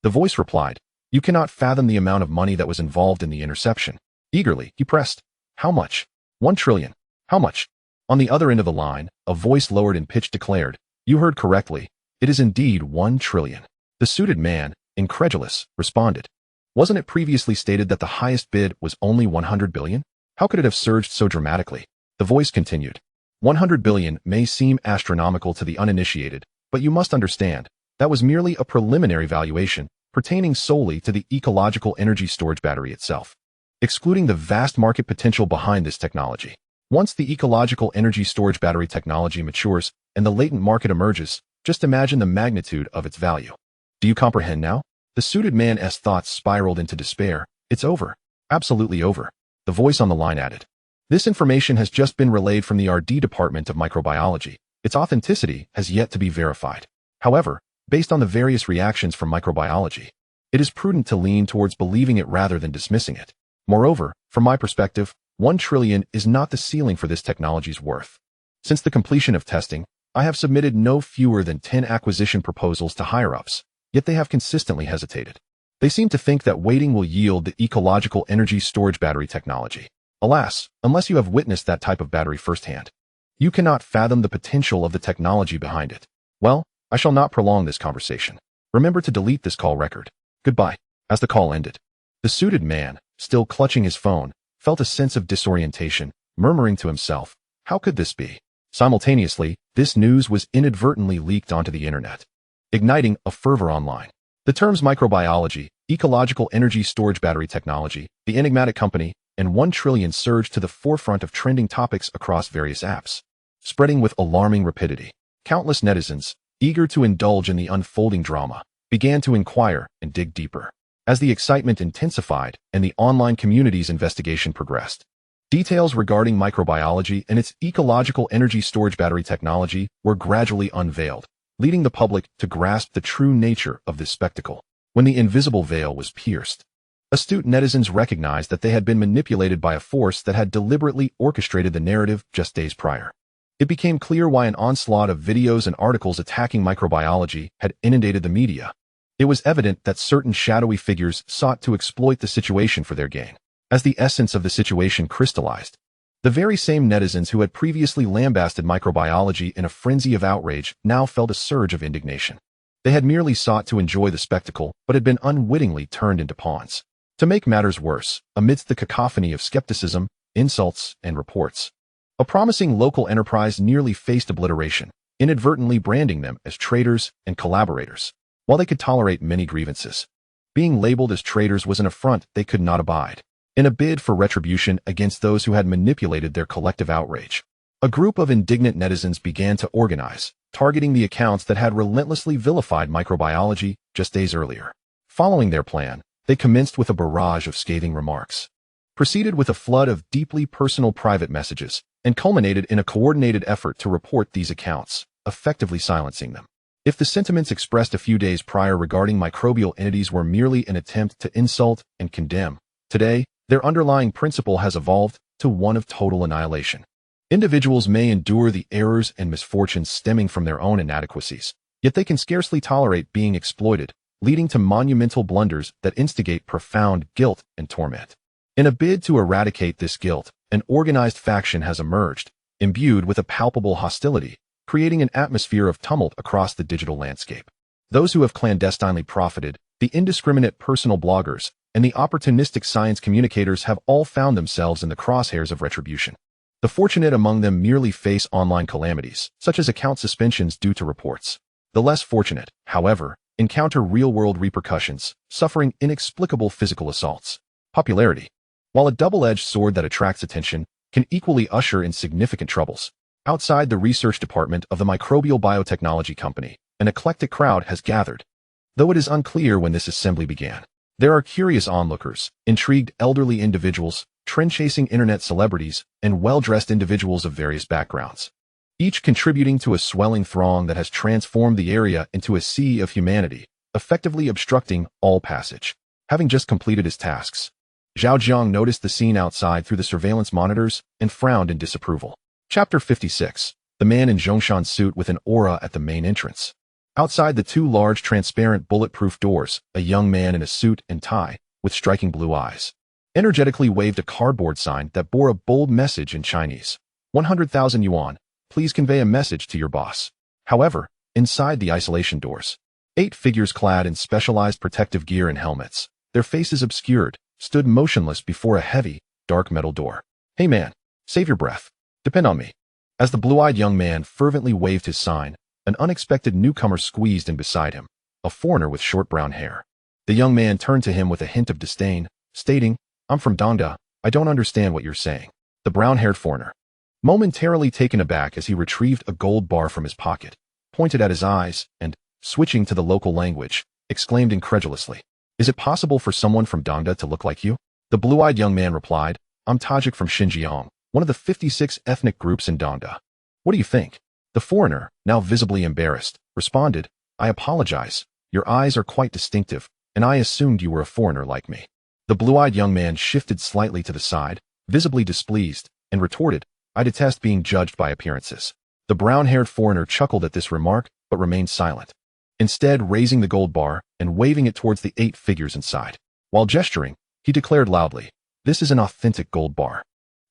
The voice replied. You cannot fathom the amount of money that was involved in the interception. Eagerly, he pressed. How much? 1 trillion. How much? On the other end of the line, a voice lowered in pitch declared. You heard correctly. It is indeed 1 trillion. The suited man, incredulous, responded. Wasn't it previously stated that the highest bid was only 100 billion? How could it have surged so dramatically? The voice continued. 100 billion may seem astronomical to the uninitiated, but you must understand, that was merely a preliminary valuation pertaining solely to the ecological energy storage battery itself, excluding the vast market potential behind this technology. Once the ecological energy storage battery technology matures and the latent market emerges, just imagine the magnitude of its value. Do you comprehend now? The suited man's thoughts spiraled into despair. It's over. Absolutely over. The voice on the line added. This information has just been relayed from the RD department of microbiology. Its authenticity has yet to be verified. However, based on the various reactions from microbiology, it is prudent to lean towards believing it rather than dismissing it. Moreover, from my perspective, 1 trillion is not the ceiling for this technology's worth. Since the completion of testing, I have submitted no fewer than 10 acquisition proposals to higher-ups, yet they have consistently hesitated. They seem to think that waiting will yield the ecological energy storage battery technology. Alas, unless you have witnessed that type of battery firsthand, you cannot fathom the potential of the technology behind it. Well, I shall not prolong this conversation. Remember to delete this call record. Goodbye. As the call ended, the suited man, still clutching his phone, felt a sense of disorientation, murmuring to himself, how could this be? Simultaneously, this news was inadvertently leaked onto the internet, igniting a fervor online. The terms microbiology, ecological energy storage battery technology, the enigmatic company, and 1 trillion surged to the forefront of trending topics across various apps, spreading with alarming rapidity. Countless netizens, eager to indulge in the unfolding drama, began to inquire and dig deeper. As the excitement intensified and the online community's investigation progressed, details regarding microbiology and its ecological energy storage battery technology were gradually unveiled, leading the public to grasp the true nature of this spectacle. When the invisible veil was pierced, astute netizens recognized that they had been manipulated by a force that had deliberately orchestrated the narrative just days prior. It became clear why an onslaught of videos and articles attacking microbiology had inundated the media. It was evident that certain shadowy figures sought to exploit the situation for their gain. As the essence of the situation crystallized, the very same netizens who had previously lambasted microbiology in a frenzy of outrage now felt a surge of indignation. They had merely sought to enjoy the spectacle, but had been unwittingly turned into pawns. To make matters worse, amidst the cacophony of skepticism, insults, and reports, a promising local enterprise nearly faced obliteration, inadvertently branding them as traitors and collaborators. While they could tolerate many grievances, being labeled as traitors was an affront they could not abide. In a bid for retribution against those who had manipulated their collective outrage, a group of indignant netizens began to organize, targeting the accounts that had relentlessly vilified microbiology just days earlier. Following their plan, they commenced with a barrage of scathing remarks, proceeded with a flood of deeply personal private messages, and culminated in a coordinated effort to report these accounts, effectively silencing them. If the sentiments expressed a few days prior regarding microbial entities were merely an attempt to insult and condemn, today, their underlying principle has evolved to one of total annihilation. Individuals may endure the errors and misfortunes stemming from their own inadequacies, yet they can scarcely tolerate being exploited, leading to monumental blunders that instigate profound guilt and torment. In a bid to eradicate this guilt, an organized faction has emerged, imbued with a palpable hostility, creating an atmosphere of tumult across the digital landscape. Those who have clandestinely profited, the indiscriminate personal bloggers, and the opportunistic science communicators have all found themselves in the crosshairs of retribution. The fortunate among them merely face online calamities, such as account suspensions due to reports. The less fortunate, however, encounter real-world repercussions, suffering inexplicable physical assaults. Popularity, while a double-edged sword that attracts attention, can equally usher in significant troubles. Outside the research department of the microbial biotechnology company, an eclectic crowd has gathered. Though it is unclear when this assembly began, there are curious onlookers, intrigued elderly individuals, trend-chasing internet celebrities, and well-dressed individuals of various backgrounds, each contributing to a swelling throng that has transformed the area into a sea of humanity, effectively obstructing all passage. having just completed his tasks. Zhao Jiang noticed the scene outside through the surveillance monitors and frowned in disapproval. Chapter 56. The man in Zhongshan's suit with an aura at the main entrance. Outside the two large transparent bulletproof doors, a young man in a suit and tie, with striking blue eyes, energetically waved a cardboard sign that bore a bold message in Chinese. 100,000 yuan. Please convey a message to your boss. However, inside the isolation doors, 8 figures clad in specialized protective gear and helmets, their faces obscured, stood motionless before a heavy, dark metal door. Hey man, save your breath. Depend on me. As the blue-eyed young man fervently waved his sign, an unexpected newcomer squeezed in beside him, a foreigner with short brown hair. The young man turned to him with a hint of disdain, stating, I'm from Dongda, I don't understand what you're saying. The brown-haired foreigner, momentarily taken aback as he retrieved a gold bar from his pocket, pointed at his eyes, and, switching to the local language, exclaimed incredulously, Is it possible for someone from Dongda to look like you? The blue-eyed young man replied, I'm Tajik from Xinjiang, one of the 56 ethnic groups in Dongda. What do you think? The foreigner, now visibly embarrassed, responded, I apologize, your eyes are quite distinctive, and I assumed you were a foreigner like me. The blue-eyed young man shifted slightly to the side, visibly displeased, and retorted, I detest being judged by appearances. The brown-haired foreigner chuckled at this remark, but remained silent, instead raising the gold bar and waving it towards the 8 figures inside. While gesturing, he declared loudly, This is an authentic gold bar.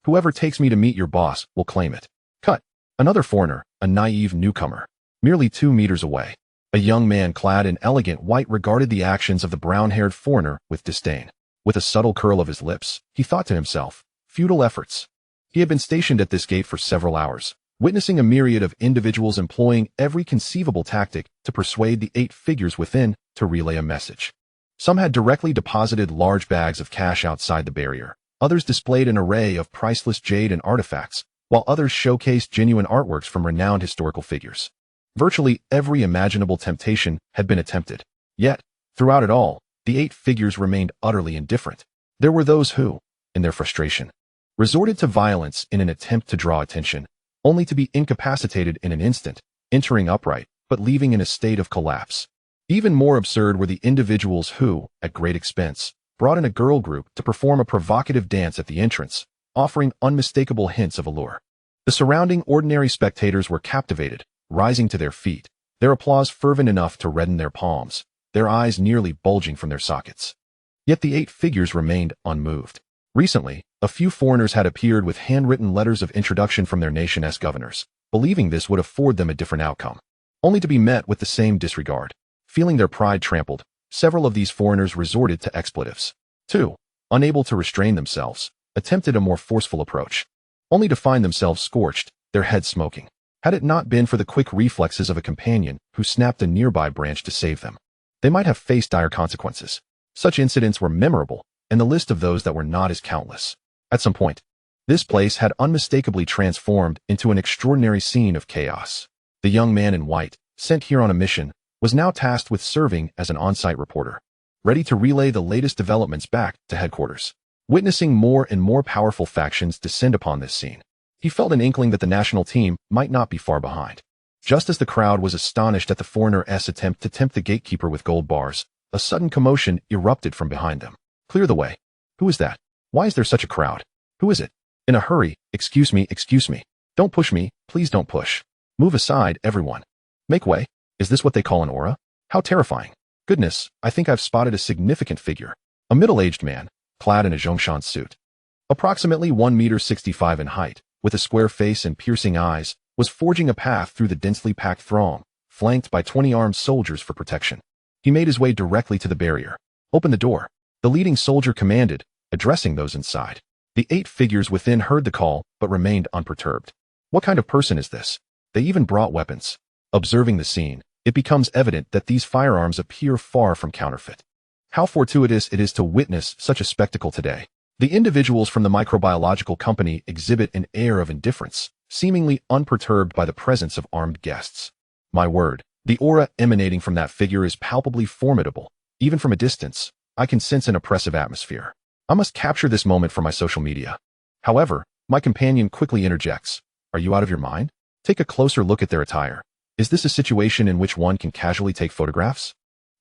Whoever takes me to meet your boss will claim it. Cut. Another foreigner, a naive newcomer, merely 2 meters away. A young man clad in elegant white regarded the actions of the brown-haired foreigner with disdain. With a subtle curl of his lips, he thought to himself, futile efforts. He had been stationed at this gate for several hours, witnessing a myriad of individuals employing every conceivable tactic to persuade the 8 figures within to relay a message. Some had directly deposited large bags of cash outside the barrier. Others displayed an array of priceless jade and artifacts, while others showcased genuine artworks from renowned historical figures. Virtually every imaginable temptation had been attempted. Yet, throughout it all, the 8 figures remained utterly indifferent. There were those who, in their frustration, resorted to violence in an attempt to draw attention, only to be incapacitated in an instant, entering upright, but leaving in a state of collapse. Even more absurd were the individuals who, at great expense, brought in a girl group to perform a provocative dance at the entrance, offering unmistakable hints of allure. The surrounding ordinary spectators were captivated, rising to their feet, their applause fervent enough to redden their palms, their eyes nearly bulging from their sockets. Yet the 8 figures remained unmoved. Recently, a few foreigners had appeared with handwritten letters of introduction from their nation's governors, believing this would afford them a different outcome, only to be met with the same disregard. Feeling their pride trampled, several of these foreigners resorted to expletives. 2. Unable to restrain themselves, attempted a more forceful approach, only to find themselves scorched, their heads smoking. Had it not been for the quick reflexes of a companion who snapped a nearby branch to save them, they might have faced dire consequences. Such incidents were memorable, and the list of those that were not is countless. At some point, this place had unmistakably transformed into an extraordinary scene of chaos. The young man in white, sent here on a mission, was now tasked with serving as an on-site reporter, ready to relay the latest developments back to headquarters. Witnessing more and more powerful factions descend upon this scene, he felt an inkling that the national team might not be far behind. Just as the crowd was astonished at the foreigner's attempt to tempt the gatekeeper with gold bars, a sudden commotion erupted from behind them. Clear the way. Who is that? Why is there such a crowd? Who is it? In a hurry, excuse me. Don't push me, please don't push. Move aside, everyone. Make way. Is this what they call an aura? How terrifying. Goodness, I think I've spotted a significant figure. A middle-aged man, clad in a Zhongshan suit. Approximately 1.65 meters in height, with a square face and piercing eyes, was forging a path through the densely packed throng, flanked by 20 armed soldiers for protection. He made his way directly to the barrier. Open the door. The leading soldier commanded, addressing those inside. The 8 figures within heard the call, but remained unperturbed. What kind of person is this? They even brought weapons. Observing the scene, it becomes evident that these firearms appear far from counterfeit. How fortuitous it is to witness such a spectacle today. The individuals from the microbiological company exhibit an air of indifference, seemingly unperturbed by the presence of armed guests. My word, the aura emanating from that figure is palpably formidable. Even from a distance, I can sense an oppressive atmosphere. I must capture this moment for my social media. However, my companion quickly interjects. Are you out of your mind? Take a closer look at their attire. Is this a situation in which one can casually take photographs?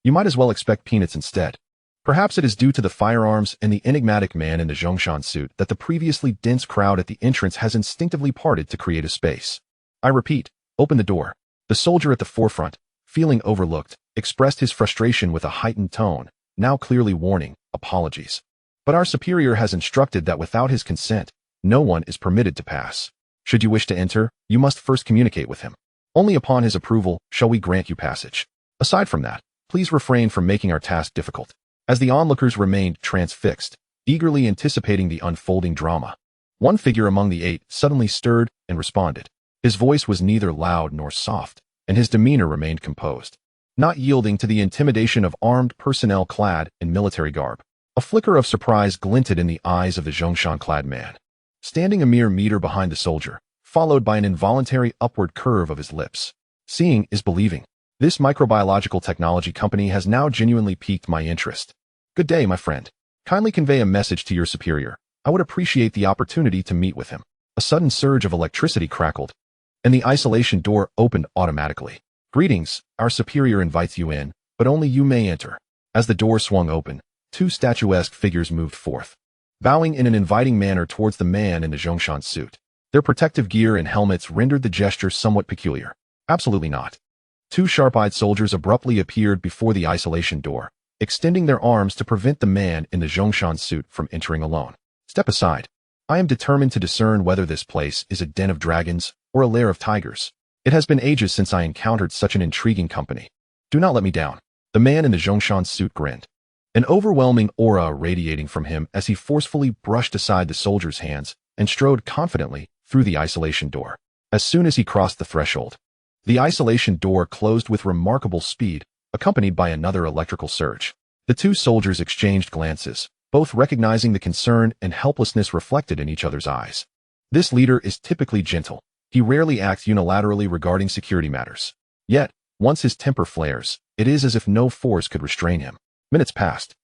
You might as well expect peanuts instead. Perhaps it is due to the firearms and the enigmatic man in the Zhongshan suit that the previously dense crowd at the entrance has instinctively parted to create a space. I repeat, open the door. The soldier at the forefront, feeling overlooked, expressed his frustration with a heightened tone, now clearly warning, apologies. But our superior has instructed that without his consent, no one is permitted to pass. Should you wish to enter, you must first communicate with him. Only upon his approval shall we grant you passage. Aside from that, please refrain from making our task difficult. As the onlookers remained transfixed, eagerly anticipating the unfolding drama, one figure among the 8 suddenly stirred and responded. His voice was neither loud nor soft, and his demeanor remained composed, not yielding to the intimidation of armed personnel clad in military garb. A flicker of surprise glinted in the eyes of the Zhongshan-clad man, standing a mere meter behind the soldier, followed by an involuntary upward curve of his lips. Seeing is believing. This microbiological technology company has now genuinely piqued my interest. Good day, my friend. Kindly convey a message to your superior. I would appreciate the opportunity to meet with him. A sudden surge of electricity crackled, and the isolation door opened automatically. Greetings, our superior invites you in, but only you may enter. As the door swung open, 2 statuesque figures moved forth, bowing in an inviting manner towards the man in the Zhongshan suit. Their protective gear and helmets rendered the gesture somewhat peculiar. Absolutely not. 2 sharp-eyed soldiers abruptly appeared before the isolation door, extending their arms to prevent the man in the Zhongshan suit from entering alone. Step aside. I am determined to discern whether this place is a den of dragons or a lair of tigers. It has been ages since I encountered such an intriguing company. Do not let me down. The man in the Zhongshan suit grinned, an overwhelming aura radiating from him as he forcefully brushed aside the soldier's hands and strode confidently through the isolation door. As soon as he crossed the threshold, the isolation door closed with remarkable speed, accompanied by another electrical surge. The 2 soldiers exchanged glances, both recognizing the concern and helplessness reflected in each other's eyes. This leader is typically gentle. He rarely acts unilaterally regarding security matters. Yet, once his temper flares, it is as if no force could restrain him. Minutes passed.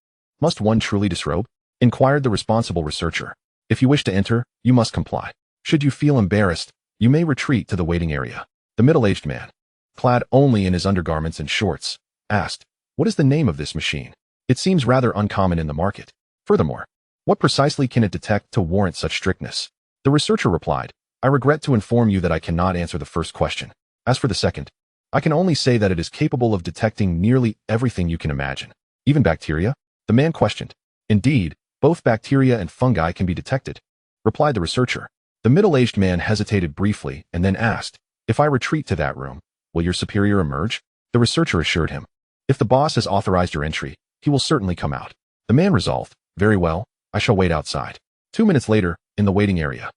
Must one truly disrobe? Inquired the responsible researcher. If you wish to enter, you must comply. Should you feel embarrassed, you may retreat to the waiting area. The middle-aged man, clad only in his undergarments and shorts, asked, what is the name of this machine? It seems rather uncommon in the market. Furthermore, what precisely can it detect to warrant such strictness? The researcher replied, I regret to inform you that I cannot answer the first question. As for the second, I can only say that it is capable of detecting nearly everything you can imagine. Even bacteria? The man questioned. Indeed, both bacteria and fungi can be detected, replied the researcher. The middle-aged man hesitated briefly and then asked, if I retreat to that room, will your superior emerge? The researcher assured him. If the boss has authorized your entry, he will certainly come out. The man resolved, very well, I shall wait outside. 2 minutes later, in the waiting area.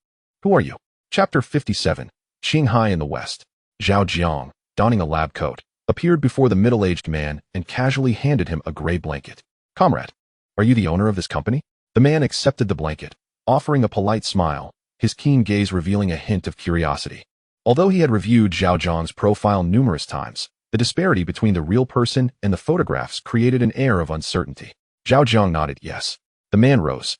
Who are you? Chapter 57, Shanghai in the West. Zhao Jiang, donning a lab coat, appeared before the middle-aged man and casually handed him a gray blanket. Comrade, are you the owner of this company? The man accepted the blanket, offering a polite smile, his keen gaze revealing a hint of curiosity. Although he had reviewed Zhao Jiang's profile numerous times, the disparity between the real person and the photographs created an air of uncertainty. Zhao Jiang nodded yes. The man rose,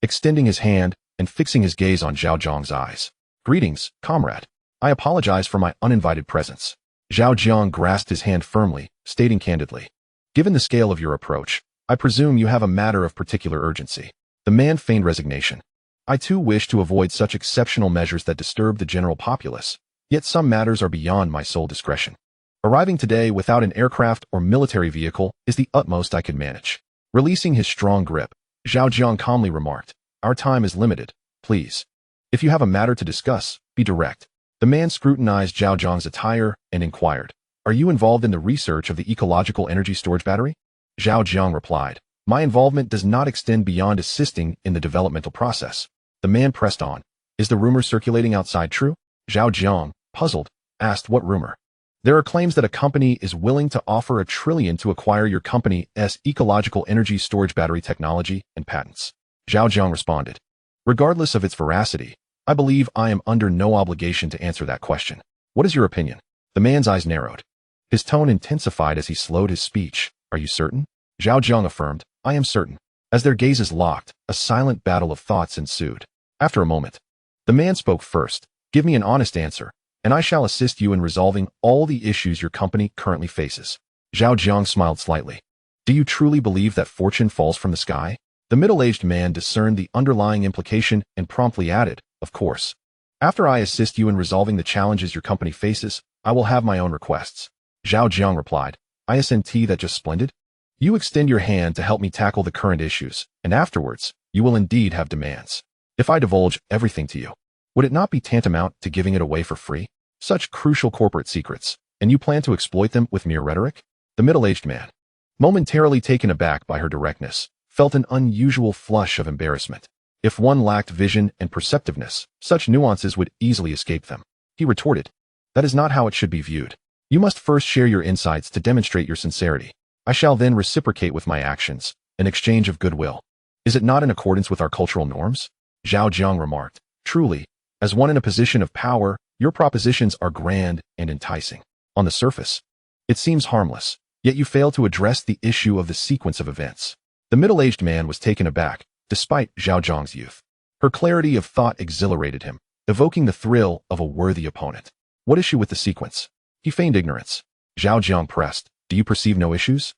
extending his hand and fixing his gaze on Zhao Jiang's eyes. Greetings, comrade. I apologize for my uninvited presence. Zhao Jiang grasped his hand firmly, stating candidly, given the scale of your approach, I presume you have a matter of particular urgency. The man feigned resignation. I too wish to avoid such exceptional measures that disturb the general populace, yet some matters are beyond my sole discretion. Arriving today without an aircraft or military vehicle is the utmost I could manage. Releasing his strong grip, Zhao Jiang calmly remarked, our time is limited, please. If you have a matter to discuss, be direct. The man scrutinized Zhao Jiang's attire and inquired, are you involved in the research of the ecological energy storage battery? Zhao Jiang replied, my involvement does not extend beyond assisting in the developmental process. The man pressed on, is the rumor circulating outside true? Zhao Jiang, puzzled, asked what rumor? There are claims that a company is willing to offer $1 trillion to acquire your company's ecological energy storage battery technology and patents. Zhao Jiang responded, regardless of its veracity, I believe I am under no obligation to answer that question. What is your opinion? The man's eyes narrowed. His tone intensified as he slowed his speech. Are you certain? Zhao Jiang affirmed, I am certain. As their gazes locked, a silent battle of thoughts ensued. After a moment, the man spoke first. Give me an honest answer, and I shall assist you in resolving all the issues your company currently faces. Zhao Jiang smiled slightly. Do you truly believe that fortune falls from the sky? The middle-aged man discerned the underlying implication and promptly added, of course. After I assist you in resolving the challenges your company faces, I will have my own requests. Zhao Jiang replied, Isn't that just splendid? You extend your hand to help me tackle the current issues, and afterwards, you will indeed have demands. If I divulge everything to you, would it not be tantamount to giving it away for free? Such crucial corporate secrets, and you plan to exploit them with mere rhetoric? The middle-aged man, momentarily taken aback by her directness, felt an unusual flush of embarrassment. If one lacked vision and perceptiveness, such nuances would easily escape them. He retorted, That is not how it should be viewed. You must first share your insights to demonstrate your sincerity. I shall then reciprocate with my actions, an exchange of goodwill. Is it not in accordance with our cultural norms? Zhao Jiang remarked, Truly, as one in a position of power, your propositions are grand and enticing. On the surface, it seems harmless, yet you fail to address the issue of the sequence of events. The middle-aged man was taken aback, despite Zhao Jiang's youth. Her clarity of thought exhilarated him, evoking the thrill of a worthy opponent. What issue with the sequence? He feigned ignorance. Zhao Jiang pressed, Do you perceive no issues?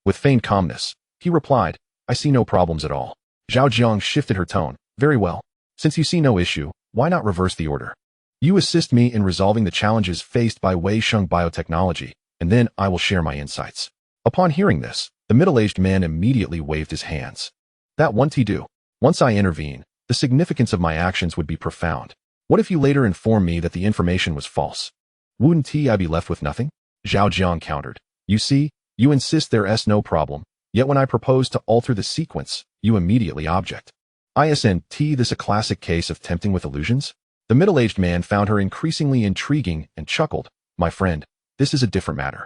With feigned calmness, he replied, I see no problems at all. Zhao Jiang shifted her tone. Very well. Since you see no issue, why not reverse the order? You assist me in resolving the challenges faced by Wei Sheng Biotechnology, and then I will share my insights. Upon hearing this, the middle-aged man immediately waved his hands. That won't he do. Once I intervene, the significance of my actions would be profound. What if you later inform me that the information was false? Wouldn't I be left with nothing? Zhao Jiang countered. You see, you insist there's no problem, yet when I propose to alter the sequence, you immediately object. Isn't this a classic case of tempting with illusions? The middle-aged man found her increasingly intriguing and chuckled. My friend, this is a different matter.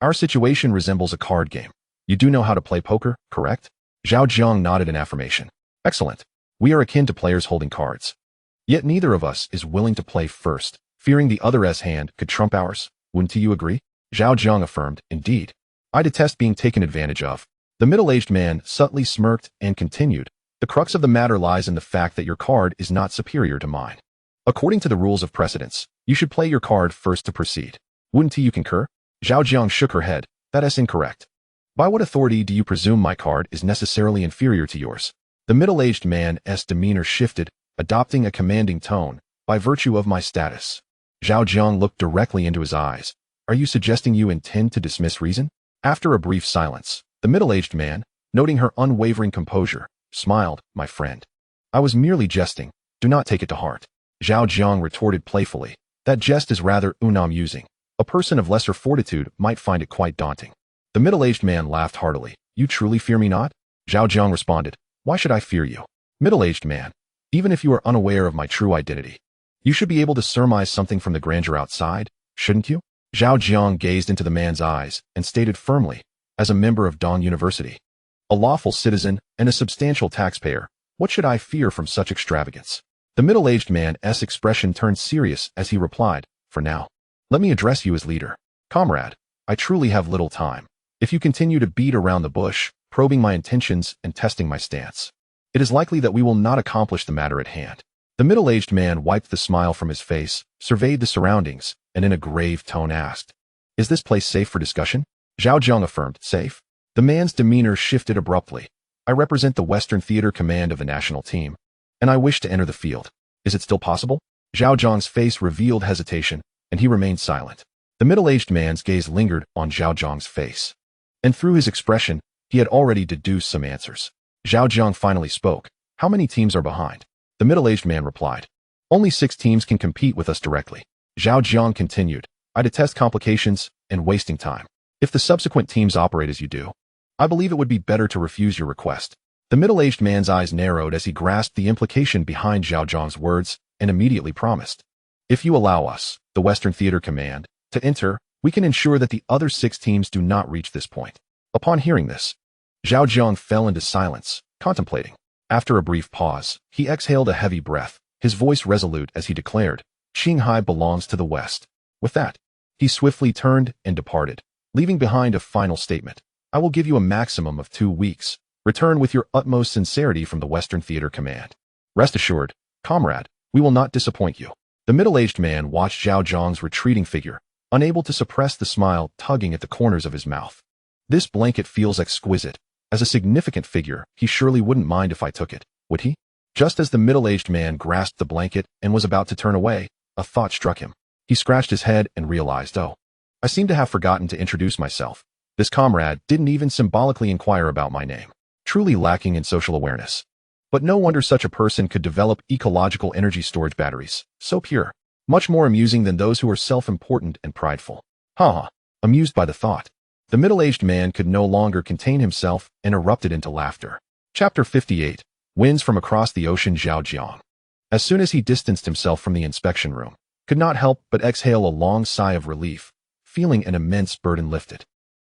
Our situation resembles a card game. You do know how to play poker, correct? Zhao Jiang nodded in affirmation. Excellent. We are akin to players holding cards. Yet neither of us is willing to play first, fearing the other's hand could trump ours. Wouldn't you agree? Zhao Jiang affirmed, Indeed. I detest being taken advantage of. The middle-aged man subtly smirked and continued. The crux of the matter lies in the fact that your card is not superior to mine. According to the rules of precedence, you should play your card first to proceed. Wouldn't you concur? Zhao Jiang shook her head. That is incorrect. By what authority do you presume my card is necessarily inferior to yours? The middle-aged man's demeanor shifted, adopting a commanding tone. By virtue of my status. Zhao Jiang looked directly into his eyes. Are you suggesting you intend to dismiss reason? After a brief silence, the middle-aged man, noting her unwavering composure, smiled, My friend. I was merely jesting. Do not take it to heart. Zhao Jiang retorted playfully. That jest is rather unamusing. A person of lesser fortitude might find it quite daunting. The middle-aged man laughed heartily. You truly fear me not? Zhao Jiang responded. Why should I fear you? Middle-aged man, even if you are unaware of my true identity, you should be able to surmise something from the grandeur outside, shouldn't you? Zhao Jiang gazed into the man's eyes and stated firmly, as a member of Dong University, a lawful citizen and a substantial taxpayer, what should I fear from such extravagance? The middle-aged man's expression turned serious as he replied, For now, let me address you as leader. Comrade, I truly have little time. If you continue to beat around the bush, probing my intentions and testing my stance, it is likely that we will not accomplish the matter at hand. The middle-aged man wiped the smile from his face, surveyed the surroundings, and in a grave tone asked, Is this place safe for discussion? Zhao Jiang affirmed, Safe. The man's demeanor shifted abruptly. I represent the Western Theater Command of the national team, and I wish to enter the field. Is it still possible? Zhao Jiang's face revealed hesitation, and he remained silent. The middle-aged man's gaze lingered on Zhao Jiang's face, and through his expression, he had already deduced some answers. Zhao Jiang finally spoke. How many teams are behind? The middle-aged man replied. Only 6 teams can compete with us directly. Zhao Jiang continued. I detest complications and wasting time. If the subsequent teams operate as you do, I believe it would be better to refuse your request. The middle-aged man's eyes narrowed as he grasped the implication behind Zhao Jiang's words and immediately promised. If you allow us, the Western Theater Command, to enter, we can ensure that the other 6 teams do not reach this point. Upon hearing this, Zhao Jiang fell into silence, contemplating. After a brief pause, he exhaled a heavy breath, his voice resolute as he declared, Qinghai belongs to the West. With that, he swiftly turned and departed, leaving behind a final statement. I will give you a maximum of 2 weeks. Return with your utmost sincerity from the Western Theater Command. Rest assured, comrade, we will not disappoint you. The middle-aged man watched Zhao Jiang's retreating figure, unable to suppress the smile tugging at the corners of his mouth. This blanket feels exquisite. As a significant figure, he surely wouldn't mind if I took it, would he? Just as the middle-aged man grasped the blanket and was about to turn away, a thought struck him. He scratched his head and realized, oh, I seem to have forgotten to introduce myself. This comrade didn't even symbolically inquire about my name. Truly lacking in social awareness. But no wonder such a person could develop ecological energy storage batteries, so pure. Much more amusing than those who are self-important and prideful. Amused by the thought. The middle-aged man could no longer contain himself and erupted into laughter. Chapter 58. Winds from across the ocean. Zhao Jiang. As soon as he distanced himself from the inspection room, could not help but exhale a long sigh of relief, feeling an immense burden lifted.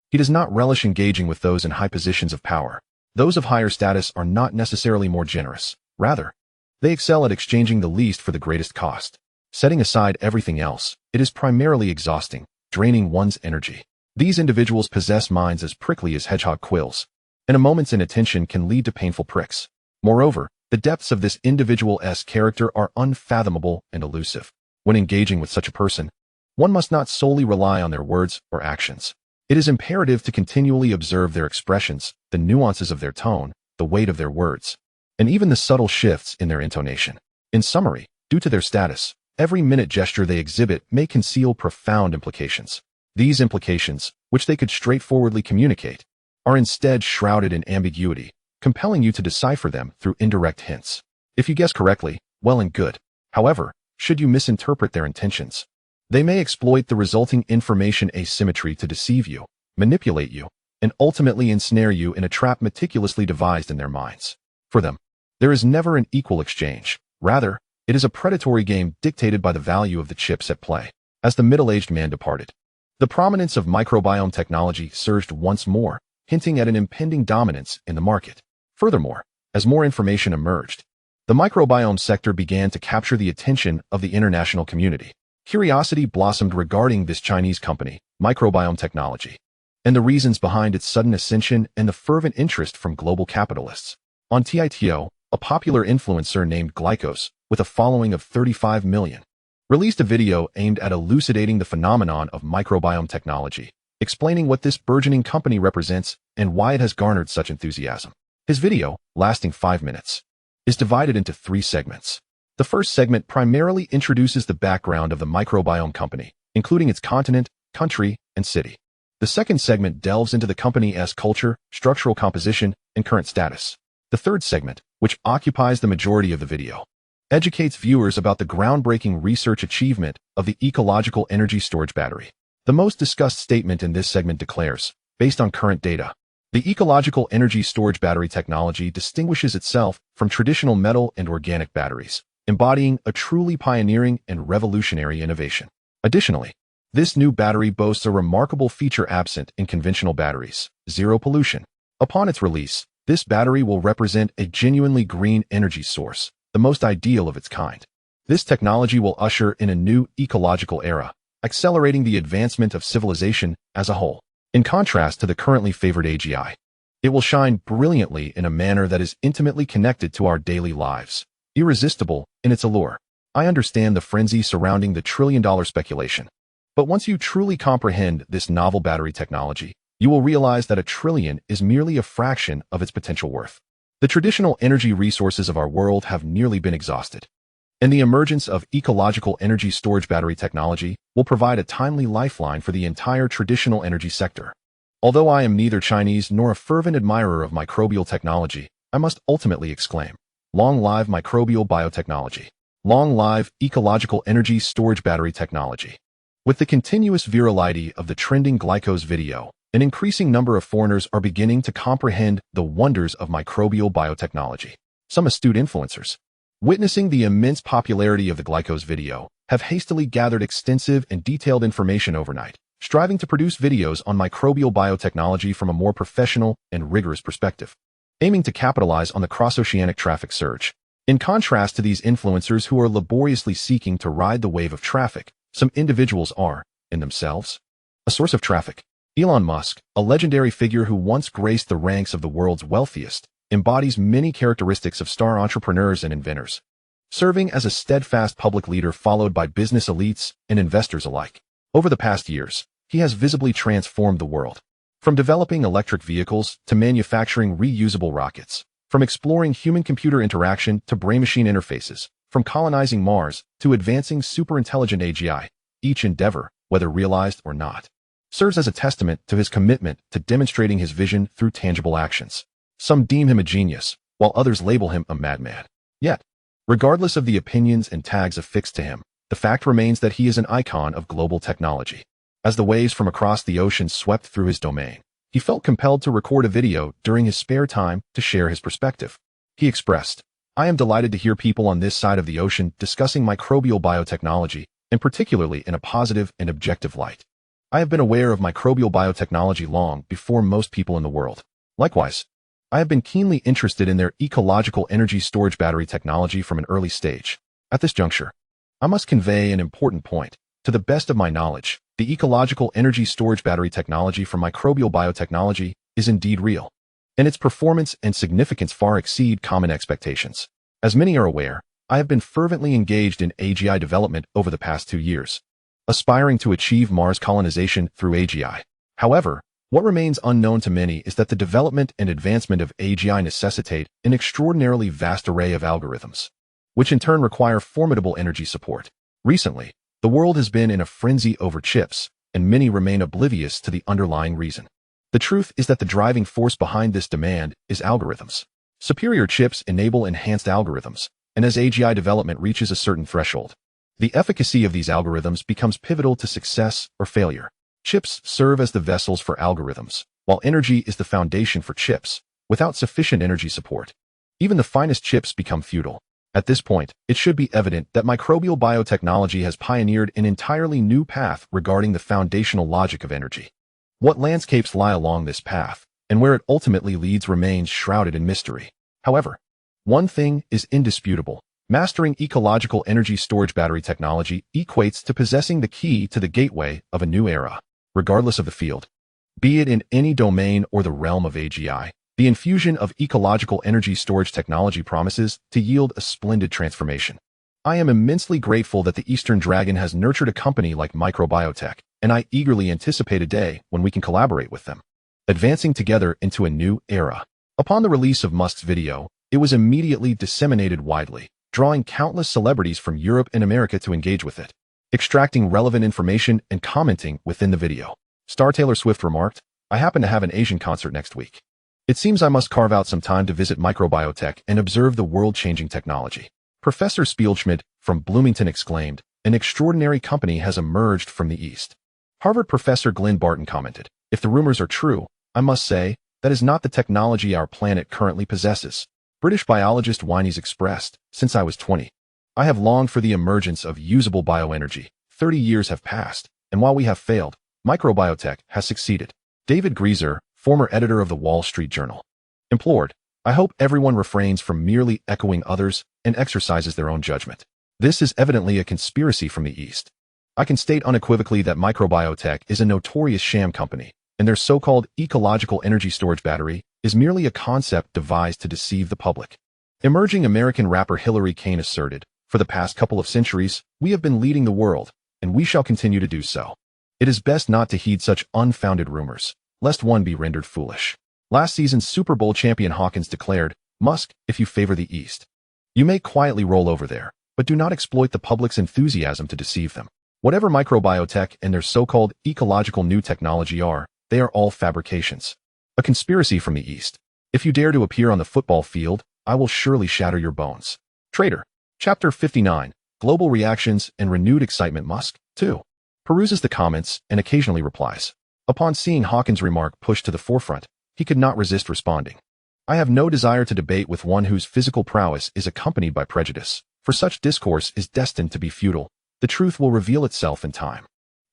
He does not relish engaging with those in high positions of power. Those of higher status are not necessarily more generous. Rather, they excel at exchanging the least for the greatest cost. Setting aside everything else, it is primarily exhausting, draining one's energy. These individuals possess minds as prickly as hedgehog quills, and a moment's inattention can lead to painful pricks. Moreover, the depths of this individual's character are unfathomable and elusive. When engaging with such a person, one must not solely rely on their words or actions. It is imperative to continually observe their expressions, the nuances of their tone, the weight of their words, and even the subtle shifts in their intonation. In summary, due to their status, every minute gesture they exhibit may conceal profound implications. These implications, which they could straightforwardly communicate, are instead shrouded in ambiguity, compelling you to decipher them through indirect hints. If you guess correctly, well and good. However, should you misinterpret their intentions, they may exploit the resulting information asymmetry to deceive you, manipulate you, and ultimately ensnare you in a trap meticulously devised in their minds. For them, there is never an equal exchange. Rather, it is a predatory game dictated by the value of the chips at play. As the middle-aged man departed, the prominence of microbiome technology surged once more, hinting at an impending dominance in the market. Furthermore, as more information emerged, the microbiome sector began to capture the attention of the international community. Curiosity blossomed regarding this Chinese company, Microbiome Technology, and the reasons behind its sudden ascension and the fervent interest from global capitalists. On TITO, a popular influencer named Glykos, with a following of 35 million, released a video aimed at elucidating the phenomenon of microbiome technology, explaining what this burgeoning company represents and why it has garnered such enthusiasm. His video, lasting 5 minutes, is divided into 3 segments. The first segment primarily introduces the background of the microbiome company, including its continent, country, and city. The second segment delves into the company's culture, structural composition, and current status. The third segment, which occupies the majority of the video, educates viewers about the groundbreaking research achievement of the ecological energy storage battery. The most discussed statement in this segment declares, based on current data, the ecological energy storage battery technology distinguishes itself from traditional metal and organic batteries, embodying a truly pioneering and revolutionary innovation. Additionally, this new battery boasts a remarkable feature absent in conventional batteries: zero pollution. Upon its release, this battery will represent a genuinely green energy source, the most ideal of its kind. This technology will usher in a new ecological era, accelerating the advancement of civilization as a whole. In contrast to the currently favored AGI, it will shine brilliantly in a manner that is intimately connected to our daily lives, irresistible in its allure. I understand the frenzy surrounding the trillion-dollar speculation, but once you truly comprehend this novel battery technology, you will realize that $1 trillion is merely a fraction of its potential worth. The traditional energy resources of our world have nearly been exhausted, and the emergence of ecological energy storage battery technology will provide a timely lifeline for the entire traditional energy sector. Although I am neither Chinese nor a fervent admirer of microbial technology, I must ultimately exclaim, long live microbial biotechnology. Long live ecological energy storage battery technology. With the continuous virality of the trending Glykos video, an increasing number of foreigners are beginning to comprehend the wonders of microbial biotechnology. Some astute influencers, witnessing the immense popularity of the Glykos video, have hastily gathered extensive and detailed information overnight, striving to produce videos on microbial biotechnology from a more professional and rigorous perspective, aiming to capitalize on the cross-oceanic traffic surge. In contrast to these influencers who are laboriously seeking to ride the wave of traffic, some individuals are, in themselves, a source of traffic. Elon Musk, a legendary figure who once graced the ranks of the world's wealthiest, embodies many characteristics of star entrepreneurs and inventors, serving as a steadfast public leader followed by business elites and investors alike. Over the past years, he has visibly transformed the world, From developing electric vehicles to manufacturing reusable rockets, from exploring human-computer interaction to brain-machine interfaces, from colonizing Mars to advancing superintelligent AGI, each endeavor, whether realized or not, serves as a testament to his commitment to demonstrating his vision through tangible actions. Some deem him a genius, while others label him a madman. Yet, regardless of the opinions and tags affixed to him, the fact remains that he is an icon of global technology. As the waves from across the ocean swept through his domain, he felt compelled to record a video during his spare time to share his perspective. He expressed, "I am delighted to hear people on this side of the ocean discussing microbial biotechnology, and particularly in a positive and objective light. I have been aware of microbial biotechnology long before most people in the world. Likewise, I have been keenly interested in their ecological energy storage battery technology from an early stage. At this juncture, I must convey an important point. To the best of my knowledge, the ecological energy storage battery technology from microbial biotechnology is indeed real, and its performance and significance far exceed common expectations. As many are aware, I have been fervently engaged in AGI development over the past 2 years, aspiring to achieve Mars colonization through AGI. However, what remains unknown to many is that the development and advancement of AGI necessitate an extraordinarily vast array of algorithms, which in turn require formidable energy support. Recently, the world has been in a frenzy over chips, and many remain oblivious to the underlying reason. The truth is that the driving force behind this demand is algorithms. Superior chips enable enhanced algorithms, and as AGI development reaches a certain threshold, the efficacy of these algorithms becomes pivotal to success or failure. Chips serve as the vessels for algorithms, while energy is the foundation for chips. Without sufficient energy support, even the finest chips become futile. At this point, it should be evident that microbial biotechnology has pioneered an entirely new path regarding the foundational logic of energy. What landscapes lie along this path, and where it ultimately leads remains shrouded in mystery. However, one thing is indisputable. Mastering ecological energy storage battery technology equates to possessing the key to the gateway of a new era. Regardless of the field, be it in any domain or the realm of AGI, the infusion of ecological energy storage technology promises to yield a splendid transformation. I am immensely grateful that the Eastern Dragon has nurtured a company like Microbiotech, and I eagerly anticipate a day when we can collaborate with them, advancing together into a new era. Upon the release of Musk's video, it was immediately disseminated widely, drawing countless celebrities from Europe and America to engage with it, extracting relevant information and commenting within the video. Star Taylor Swift remarked, "I happen to have an Asian concert next week. It seems I must carve out some time to visit Microbiotech and observe the world-changing technology." Professor Spielschmidt from Bloomington exclaimed, "An extraordinary company has emerged from the East." Harvard professor Glenn Barton commented, "If the rumors are true, I must say, that is not the technology our planet currently possesses." British biologist Winey's expressed, "Since I was 20, I have longed for the emergence of usable bioenergy. 30 years have passed, and while we have failed, Microbiotech has succeeded." David Grieser, former editor of the Wall Street Journal, implored, "I hope everyone refrains from merely echoing others and exercises their own judgment. This is evidently a conspiracy from the East. I can state unequivocally that Microbiotech is a notorious sham company, and their so-called ecological energy storage battery is merely a concept devised to deceive the public." Emerging American rapper Hillary Kane asserted, "For the past couple of centuries, we have been leading the world, and we shall continue to do so. It is best not to heed such unfounded rumors, lest one be rendered foolish." Last season's Super Bowl champion Hawkins declared, "Musk, if you favor the East, you may quietly roll over there, but do not exploit the public's enthusiasm to deceive them. Whatever Microbiotech and their so-called ecological new technology are, they are all fabrications. A conspiracy from the East. If you dare to appear on the football field, I will surely shatter your bones." Trader. Chapter 59, Global Reactions and Renewed Excitement. Musk, too, peruses the comments and occasionally replies. Upon seeing Hawkins' remark pushed to the forefront, he could not resist responding, "I have no desire to debate with one whose physical prowess is accompanied by prejudice, for such discourse is destined to be futile. The truth will reveal itself in time."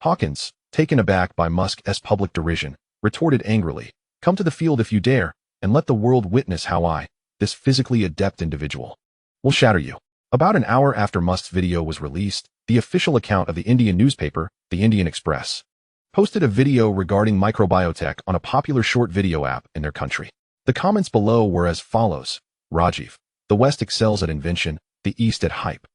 Hawkins, taken aback by Musk's public derision, retorted angrily, "Come to the field if you dare, and let the world witness how I, this physically adept individual, will shatter you." About an hour after Musk's video was released, the official account of the Indian newspaper, the Indian Express, posted a video regarding Microbiotech on a popular short video app in their country. The comments below were as follows: "Rajiv, the West excels at invention, the East at hype.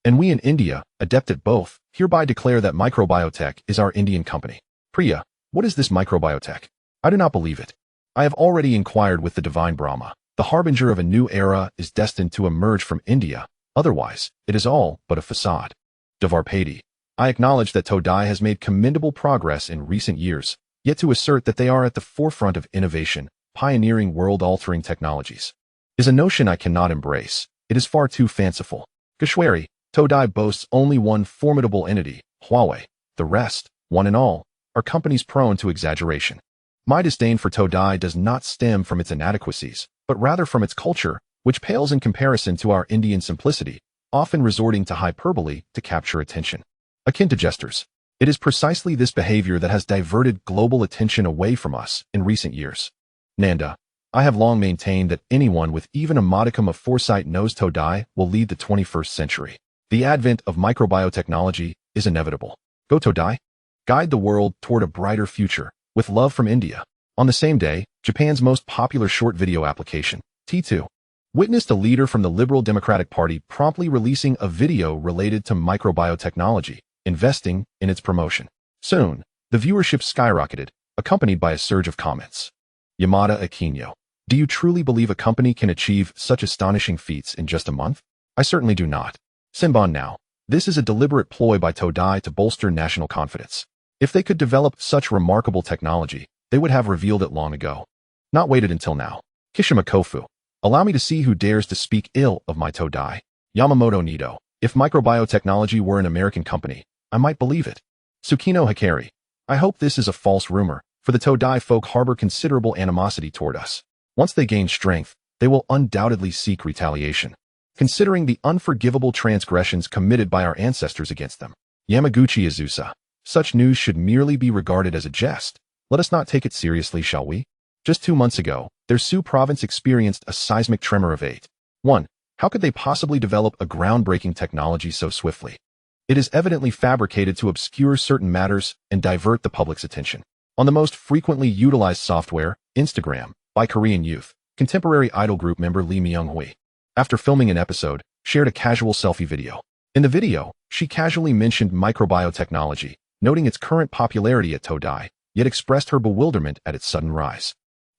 And we in India, adept at both, hereby declare that Microbiotech is our Indian company." Priya, what is this Microbiotech? I do not believe it. I have already inquired with the divine Brahma. The harbinger of a new era is destined to emerge from India. Otherwise, it is all but a facade. Devarpati. I acknowledge that Todai has made commendable progress in recent years, yet to assert that they are at the forefront of innovation, pioneering world-altering technologies, is a notion I cannot embrace. It is far too fanciful. Kashwari. Todai boasts only one formidable entity, Huawei. The rest, one and all, are companies prone to exaggeration. My disdain for Todai does not stem from its inadequacies, but rather from its culture, which pales in comparison to our Indian simplicity, often resorting to hyperbole to capture attention. Akin to jesters. It is precisely this behavior that has diverted global attention away from us in recent years. Nanda. I have long maintained that anyone with even a modicum of foresight knows Todai will lead the 21st century. The advent of microbiotechnology is inevitable. Go Todai. Guide the world toward a brighter future, with love from India. On the same day, Japan's most popular short video application, T2, witnessed a leader from the Liberal Democratic Party promptly releasing a video related to microbiotechnology, investing in its promotion. Soon, the viewership skyrocketed, accompanied by a surge of comments. Yamada Aquino. Do you truly believe a company can achieve such astonishing feats in just a month? I certainly do not. Senbon now. This is a deliberate ploy by Todai to bolster national confidence. If they could develop such remarkable technology, they would have revealed it long ago. Not waited until now. Kishima Kofu. Allow me to see who dares to speak ill of my Todai. Yamamoto Nido. If microbiotechnology were an American company, I might believe it. Tsukino Hikari. I hope this is a false rumor, for the Todai folk harbor considerable animosity toward us. Once they gain strength, they will undoubtedly seek retaliation, considering the unforgivable transgressions committed by our ancestors against them. Yamaguchi Azusa. Such news should merely be regarded as a jest. Let us not take it seriously, shall we? Just 2 months ago, their Sioux province experienced a seismic tremor of 8.1. How could they possibly develop a groundbreaking technology so swiftly? It is evidently fabricated to obscure certain matters and divert the public's attention. On the most frequently utilized software, Instagram, by Korean youth, contemporary idol group member Lee Myung-hui, after filming an episode, shared a casual selfie video. In the video, she casually mentioned microbiotechnology, noting its current popularity at Todai, yet expressed her bewilderment at its sudden rise,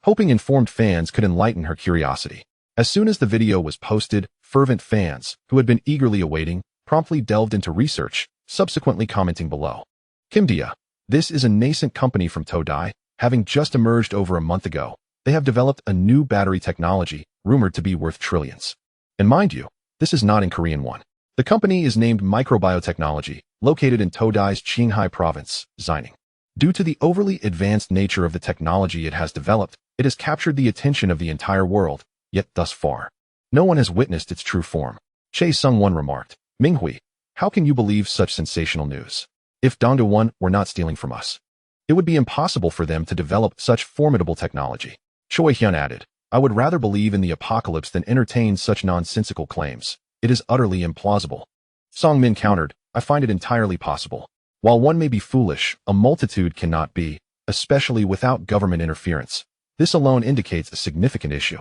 hoping informed fans could enlighten her curiosity. As soon as the video was posted, fervent fans, who had been eagerly awaiting, promptly delved into research, subsequently commenting below. Kimdia. This is a nascent company from Todai, having just emerged over a month ago. They have developed a new battery technology, rumored to be worth trillions. And mind you, this is not in Korean one. The company is named Microbiotechnology, located in Todai's Qinghai province, Xining. Due to the overly advanced nature of the technology it has developed, it has captured the attention of the entire world, yet thus far, no one has witnessed its true form. Chae Sung-won remarked, Minghui, how can you believe such sensational news? If Dongdo-won were not stealing from us, it would be impossible for them to develop such formidable technology. Choi Hyun added, I would rather believe in the apocalypse than entertain such nonsensical claims. It is utterly implausible. Song Min countered, I find it entirely possible. While one may be foolish, a multitude cannot be, especially without government interference. This alone indicates a significant issue.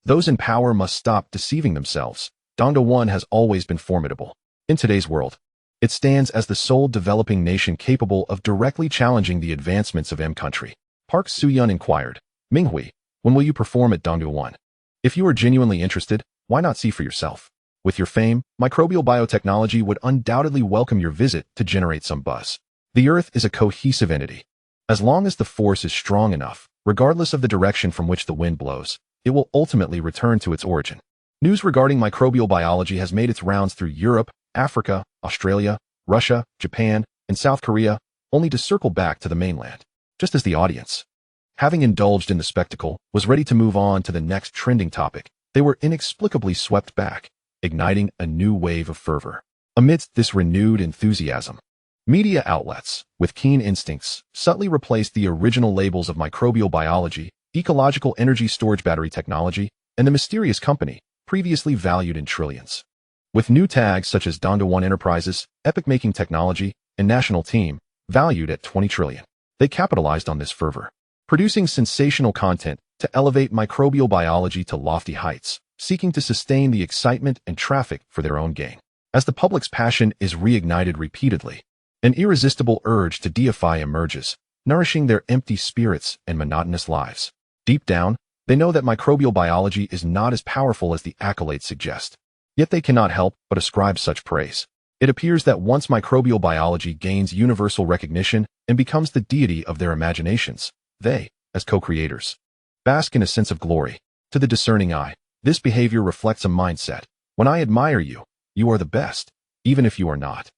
Those in power must stop deceiving themselves. Dongdo-won has always been formidable. In today's world, it stands as the sole developing nation capable of directly challenging the advancements of M-country. Park Soo-yeon inquired, Minghui, when will you perform at Dongdo-won? If you are genuinely interested, why not see for yourself? With your fame, microbial biotechnology would undoubtedly welcome your visit to generate some buzz. The Earth is a cohesive entity. As long as the force is strong enough, regardless of the direction from which the wind blows, it will ultimately return to its origin. News regarding microbial biology has made its rounds through Europe, Africa, Australia, Russia, Japan, and South Korea, only to circle back to the mainland, just as the audience, having indulged in the spectacle, was ready to move on to the next trending topic. They were inexplicably swept back, igniting a new wave of fervor. Amidst this renewed enthusiasm, media outlets, with keen instincts, subtly replaced the original labels of microbial biology, ecological energy storage battery technology, and the mysterious company, previously valued in trillions. With new tags such as Dongdo-won Enterprises, Epic Making Technology, and National Team, valued at 20 trillion. They capitalized on this fervor, producing sensational content to elevate microbial biology to lofty heights, seeking to sustain the excitement and traffic for their own gain. As the public's passion is reignited repeatedly, an irresistible urge to deify emerges, nourishing their empty spirits and monotonous lives. Deep down, they know that microbial biology is not as powerful as the accolades suggest. Yet they cannot help but ascribe such praise. It appears that once microbial biology gains universal recognition and becomes the deity of their imaginations, they, as co-creators, bask in a sense of glory. To the discerning eye, this behavior reflects a mindset. When I admire you, you are the best, even if you are not.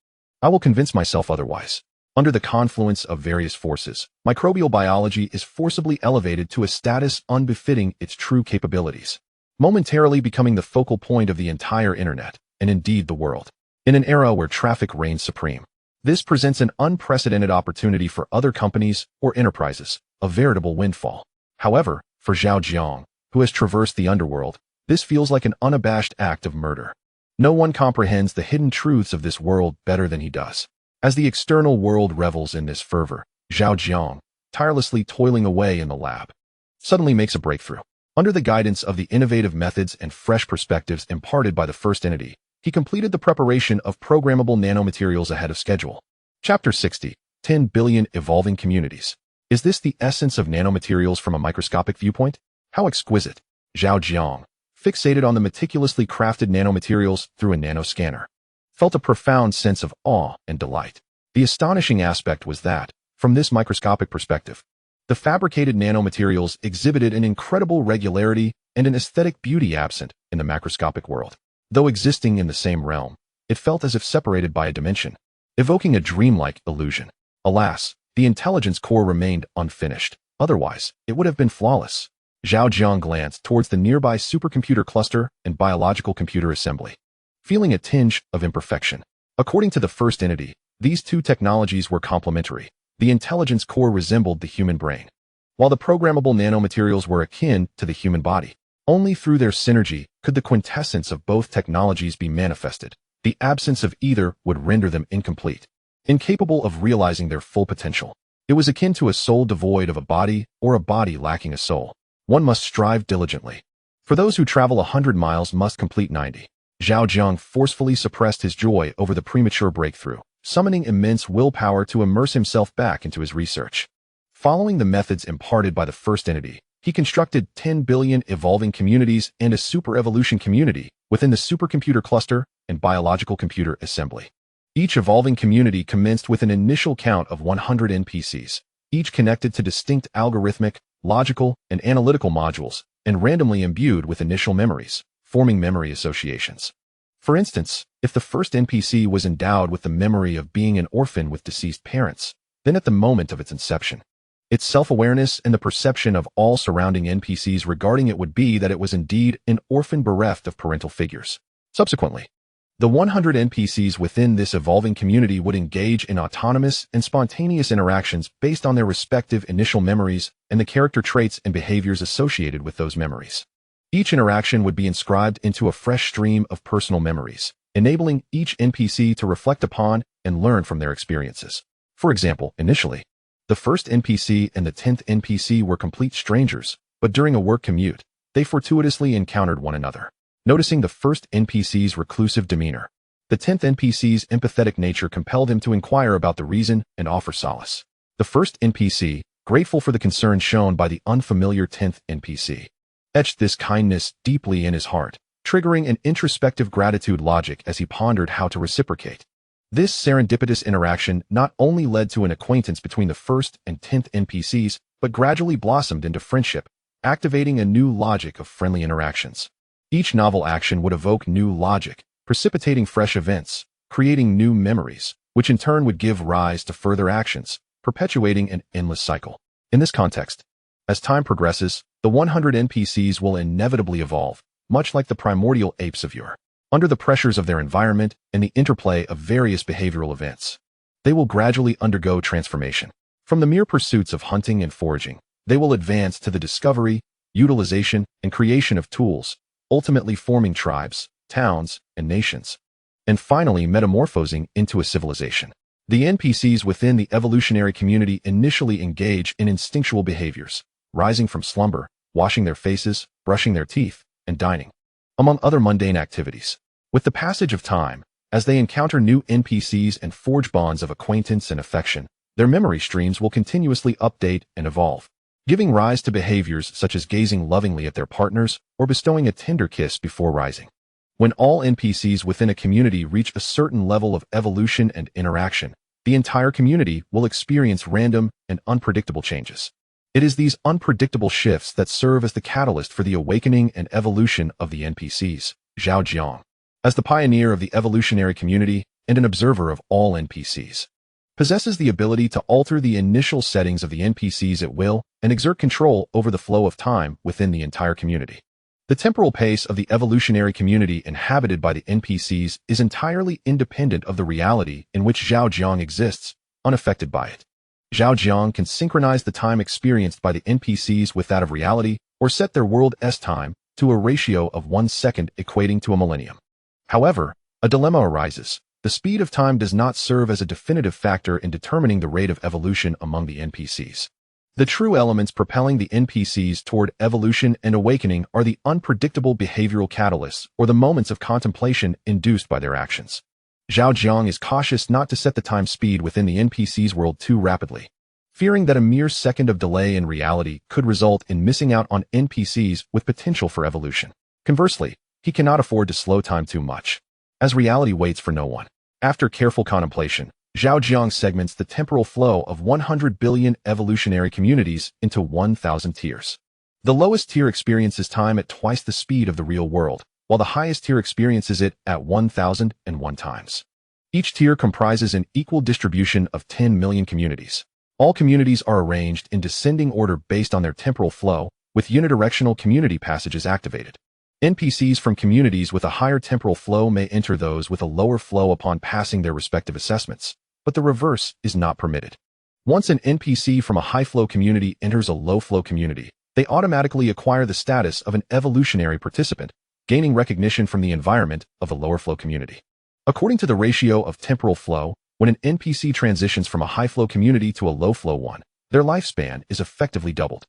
I will convince myself otherwise. Under the confluence of various forces, microbial biology is forcibly elevated to a status unbefitting its true capabilities, momentarily becoming the focal point of the entire internet, and indeed the world. In an era where traffic reigns supreme, this presents an unprecedented opportunity for other companies or enterprises, a veritable windfall. However, for Zhao Jiang, who has traversed the underworld, this feels like an unabashed act of murder. No one comprehends the hidden truths of this world better than he does. As the external world revels in this fervor, Zhao Jiang, tirelessly toiling away in the lab, suddenly makes a breakthrough. Under the guidance of the innovative methods and fresh perspectives imparted by the first entity, he completed the preparation of programmable nanomaterials ahead of schedule. Chapter 60, 10 billion evolving communities. Is this the essence of nanomaterials from a microscopic viewpoint? How exquisite! Zhao Jiang, fixated on the meticulously crafted nanomaterials through a nanoscanner, felt a profound sense of awe and delight. The astonishing aspect was that, from this microscopic perspective, the fabricated nanomaterials exhibited an incredible regularity and an aesthetic beauty absent in the macroscopic world. Though existing in the same realm, it felt as if separated by a dimension, evoking a dreamlike illusion. Alas, the intelligence core remained unfinished. Otherwise, it would have been flawless. Zhao Jiang glanced towards the nearby supercomputer cluster and biological computer assembly, feeling a tinge of imperfection. According to the first entity, these two technologies were complementary. The intelligence core resembled the human brain, while the programmable nanomaterials were akin to the human body. Only through their synergy could the quintessence of both technologies be manifested. The absence of either would render them incomplete, incapable of realizing their full potential. It was akin to a soul devoid of a body or a body lacking a soul. One must strive diligently. For those who travel 100 miles must complete 90. Zhao Jiang forcefully suppressed his joy over the premature breakthrough, summoning immense willpower to immerse himself back into his research. Following the methods imparted by the first entity, he constructed 10 billion evolving communities and a super-evolution community within the supercomputer cluster and biological computer assembly. Each evolving community commenced with an initial count of 100 NPCs, each connected to distinct algorithmic, logical, and analytical modules, and randomly imbued with initial memories, forming memory associations. For instance, if the first NPC was endowed with the memory of being an orphan with deceased parents, then at the moment of its inception, its self-awareness and the perception of all surrounding NPCs regarding it would be that it was indeed an orphan bereft of parental figures. Subsequently, the 100 NPCs within this evolving community would engage in autonomous and spontaneous interactions based on their respective initial memories and the character traits and behaviors associated with those memories. Each interaction would be inscribed into a fresh stream of personal memories, enabling each NPC to reflect upon and learn from their experiences. For example, initially, the first NPC and the 10th NPC were complete strangers, but during a work commute, they fortuitously encountered one another. Noticing the first NPC's reclusive demeanor, the 10th NPC's empathetic nature compelled him to inquire about the reason and offer solace. The first NPC, grateful for the concern shown by the unfamiliar 10th NPC, etched this kindness deeply in his heart, triggering an introspective gratitude logic as he pondered how to reciprocate. This serendipitous interaction not only led to an acquaintance between the first and 10th NPCs, but gradually blossomed into friendship, activating a new logic of friendly interactions. Each novel action would evoke new logic, precipitating fresh events, creating new memories, which in turn would give rise to further actions, perpetuating an endless cycle. In this context, as time progresses, the 100 NPCs will inevitably evolve, much like the primordial apes of yore. Under the pressures of their environment and the interplay of various behavioral events, they will gradually undergo transformation. From the mere pursuits of hunting and foraging, they will advance to the discovery, utilization, and creation of tools, ultimately forming tribes, towns, and nations, and finally metamorphosing into a civilization. The NPCs within the evolutionary community initially engage in instinctual behaviors, rising from slumber, washing their faces, brushing their teeth, and dining, among other mundane activities. With the passage of time, as they encounter new NPCs and forge bonds of acquaintance and affection, Their memory streams will continuously update and evolve, giving rise to behaviors such as gazing lovingly at their partners or bestowing a tender kiss before rising. When all NPCs within a community reach a certain level of evolution and interaction, the entire community will experience random and unpredictable changes. It is these unpredictable shifts that serve as the catalyst for the awakening and evolution of the NPCs. Zhao Jiang, as the pioneer of the evolutionary community and an observer of all NPCs, possesses the ability to alter the initial settings of the NPCs at will and exert control over the flow of time within the entire community. The temporal pace of the evolutionary community inhabited by the NPCs is entirely independent of the reality in which Zhao Jiang exists, unaffected by it. Zhao Jiang can synchronize the time experienced by the NPCs with that of reality or set their world's time to a ratio of 1 second equating to a millennium. However, a dilemma arises. The speed of time does not serve as a definitive factor in determining the rate of evolution among the NPCs. The true elements propelling the NPCs toward evolution and awakening are the unpredictable behavioral catalysts or the moments of contemplation induced by their actions. Zhao Jiang is cautious not to set the time speed within the NPC's world too rapidly, fearing that a mere second of delay in reality could result in missing out on NPCs with potential for evolution. Conversely, he cannot afford to slow time too much, as reality waits for no one. After careful contemplation, Zhao Jiang segments the temporal flow of 100 billion evolutionary communities into 1,000 tiers. The lowest tier experiences time at twice the speed of the real world, while the highest tier experiences it at 1,001 times. Each tier comprises an equal distribution of 10 million communities. All communities are arranged in descending order based on their temporal flow, with unidirectional community passages activated. NPCs from communities with a higher temporal flow may enter those with a lower flow upon passing their respective assessments, but the reverse is not permitted. Once an NPC from a high-flow community enters a low-flow community, they automatically acquire the status of an evolutionary participant, gaining recognition from the environment of the lower-flow community. According to the ratio of temporal flow, when an NPC transitions from a high-flow community to a low-flow one, their lifespan is effectively doubled.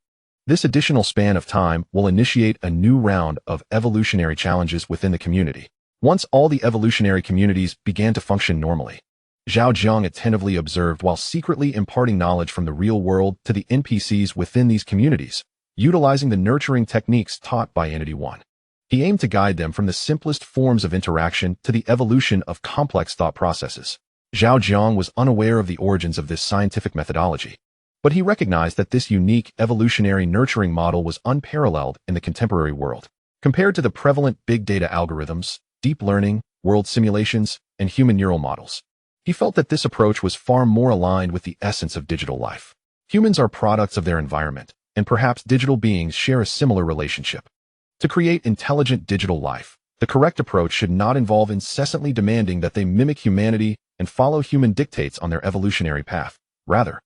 This additional span of time will initiate a new round of evolutionary challenges within the community. Once all the evolutionary communities began to function normally, Zhao Jiang attentively observed while secretly imparting knowledge from the real world to the NPCs within these communities, utilizing the nurturing techniques taught by Entity 1. He aimed to guide them from the simplest forms of interaction to the evolution of complex thought processes. Zhao Jiang was unaware of the origins of this scientific methodology, but he recognized that this unique evolutionary nurturing model was unparalleled in the contemporary world. Compared to the prevalent big data algorithms, deep learning, world simulations, and human neural models, he felt that this approach was far more aligned with the essence of digital life. Humans are products of their environment, and perhaps digital beings share a similar relationship. To create intelligent digital life, the correct approach should not involve incessantly demanding that they mimic humanity and follow human dictates on their evolutionary path. Rather,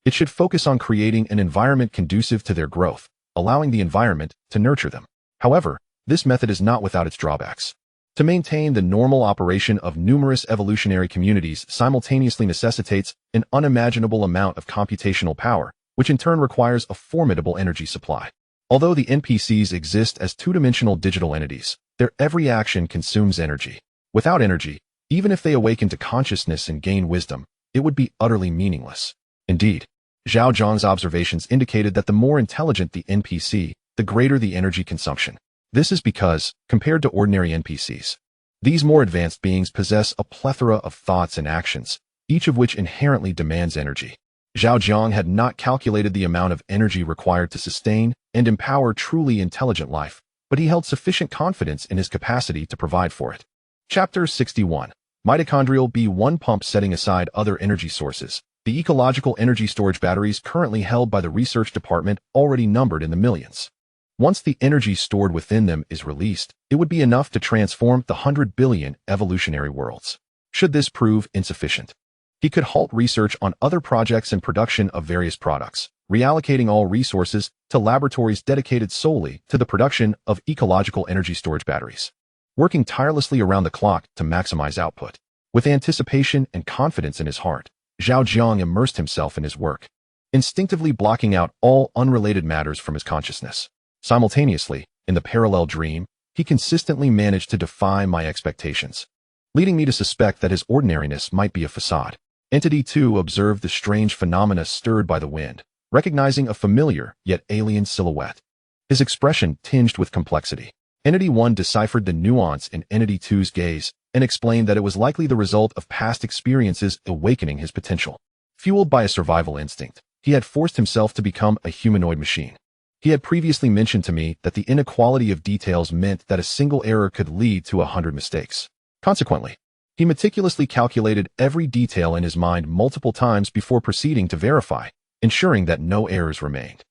it should focus on creating an environment conducive to their growth, allowing the environment to nurture them. However, this method is not without its drawbacks. To maintain the normal operation of numerous evolutionary communities simultaneously necessitates an unimaginable amount of computational power, which in turn requires a formidable energy supply. Although the NPCs exist as two-dimensional digital entities, their every action consumes energy. Without energy, even if they awaken to consciousness and gain wisdom, it would be utterly meaningless. Indeed, Zhao Jiang's observations indicated that the more intelligent the NPC, the greater the energy consumption. This is because, compared to ordinary NPCs, these more advanced beings possess a plethora of thoughts and actions, each of which inherently demands energy. Zhao Jiang had not calculated the amount of energy required to sustain and empower truly intelligent life, but he held sufficient confidence in his capacity to provide for it. Chapter 61. Mitochondrial B1 pump. Setting aside other energy sources, the ecological energy storage batteries currently held by the research department already numbered in the millions. Once the energy stored within them is released, it would be enough to transform the 100 billion evolutionary worlds. Should this prove insufficient, he could halt research on other projects and production of various products, reallocating all resources to laboratories dedicated solely to the production of ecological energy storage batteries, working tirelessly around the clock to maximize output. With anticipation and confidence in his heart, Zhao Jiang immersed himself in his work, instinctively blocking out all unrelated matters from his consciousness. Simultaneously, in the parallel dream, he consistently managed to defy my expectations, leading me to suspect that his ordinariness might be a facade. Entity 2 observed the strange phenomena stirred by the wind, recognizing a familiar yet alien silhouette. His expression tinged with complexity. Entity 1 deciphered the nuance in Entity 2's gaze and explained that it was likely the result of past experiences awakening his potential. Fueled by a survival instinct, he had forced himself to become a humanoid machine. He had previously mentioned to me that the inequality of details meant that a single error could lead to 100 mistakes. Consequently, he meticulously calculated every detail in his mind multiple times before proceeding to verify, ensuring that no errors remained.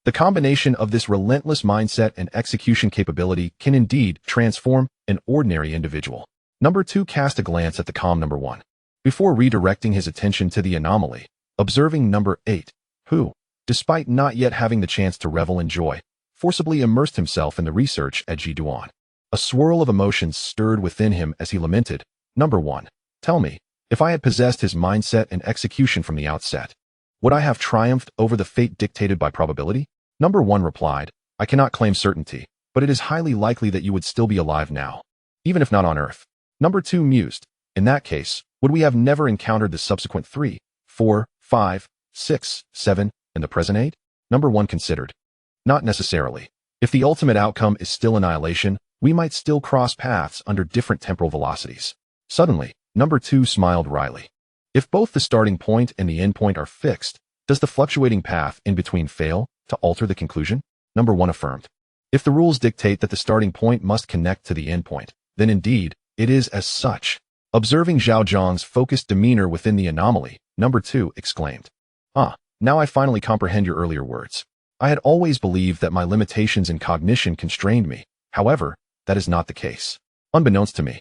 The combination of this relentless mindset and execution capability can indeed transform an ordinary individual. Number 2 cast a glance at the calm number 1, before redirecting his attention to the anomaly, observing number 8, who, despite not yet having the chance to revel in joy, forcibly immersed himself in the research at Jiduan. A swirl of emotions stirred within him as he lamented, Number 1, tell me, if I had possessed his mindset and execution from the outset, would I have triumphed over the fate dictated by probability? Number 1 replied, I cannot claim certainty, but it is highly likely that you would still be alive now, even if not on Earth. Number 2 mused, in that case, would we have never encountered the subsequent 3, 4, 5, 6, 7, and the present 8? Number 1 considered. Not necessarily. If the ultimate outcome is still annihilation, we might still cross paths under different temporal velocities. Suddenly, Number 2 smiled wryly. If both the starting point and the end point are fixed, does the fluctuating path in between fail to alter the conclusion? Number 1 affirmed. If the rules dictate that the starting point must connect to the end point, then indeed, it is as such. Observing Zhao Jiang's focused demeanor within the anomaly, Number 2 exclaimed. Now I finally comprehend your earlier words. I had always believed that my limitations in cognition constrained me. However, that is not the case. Unbeknownst to me,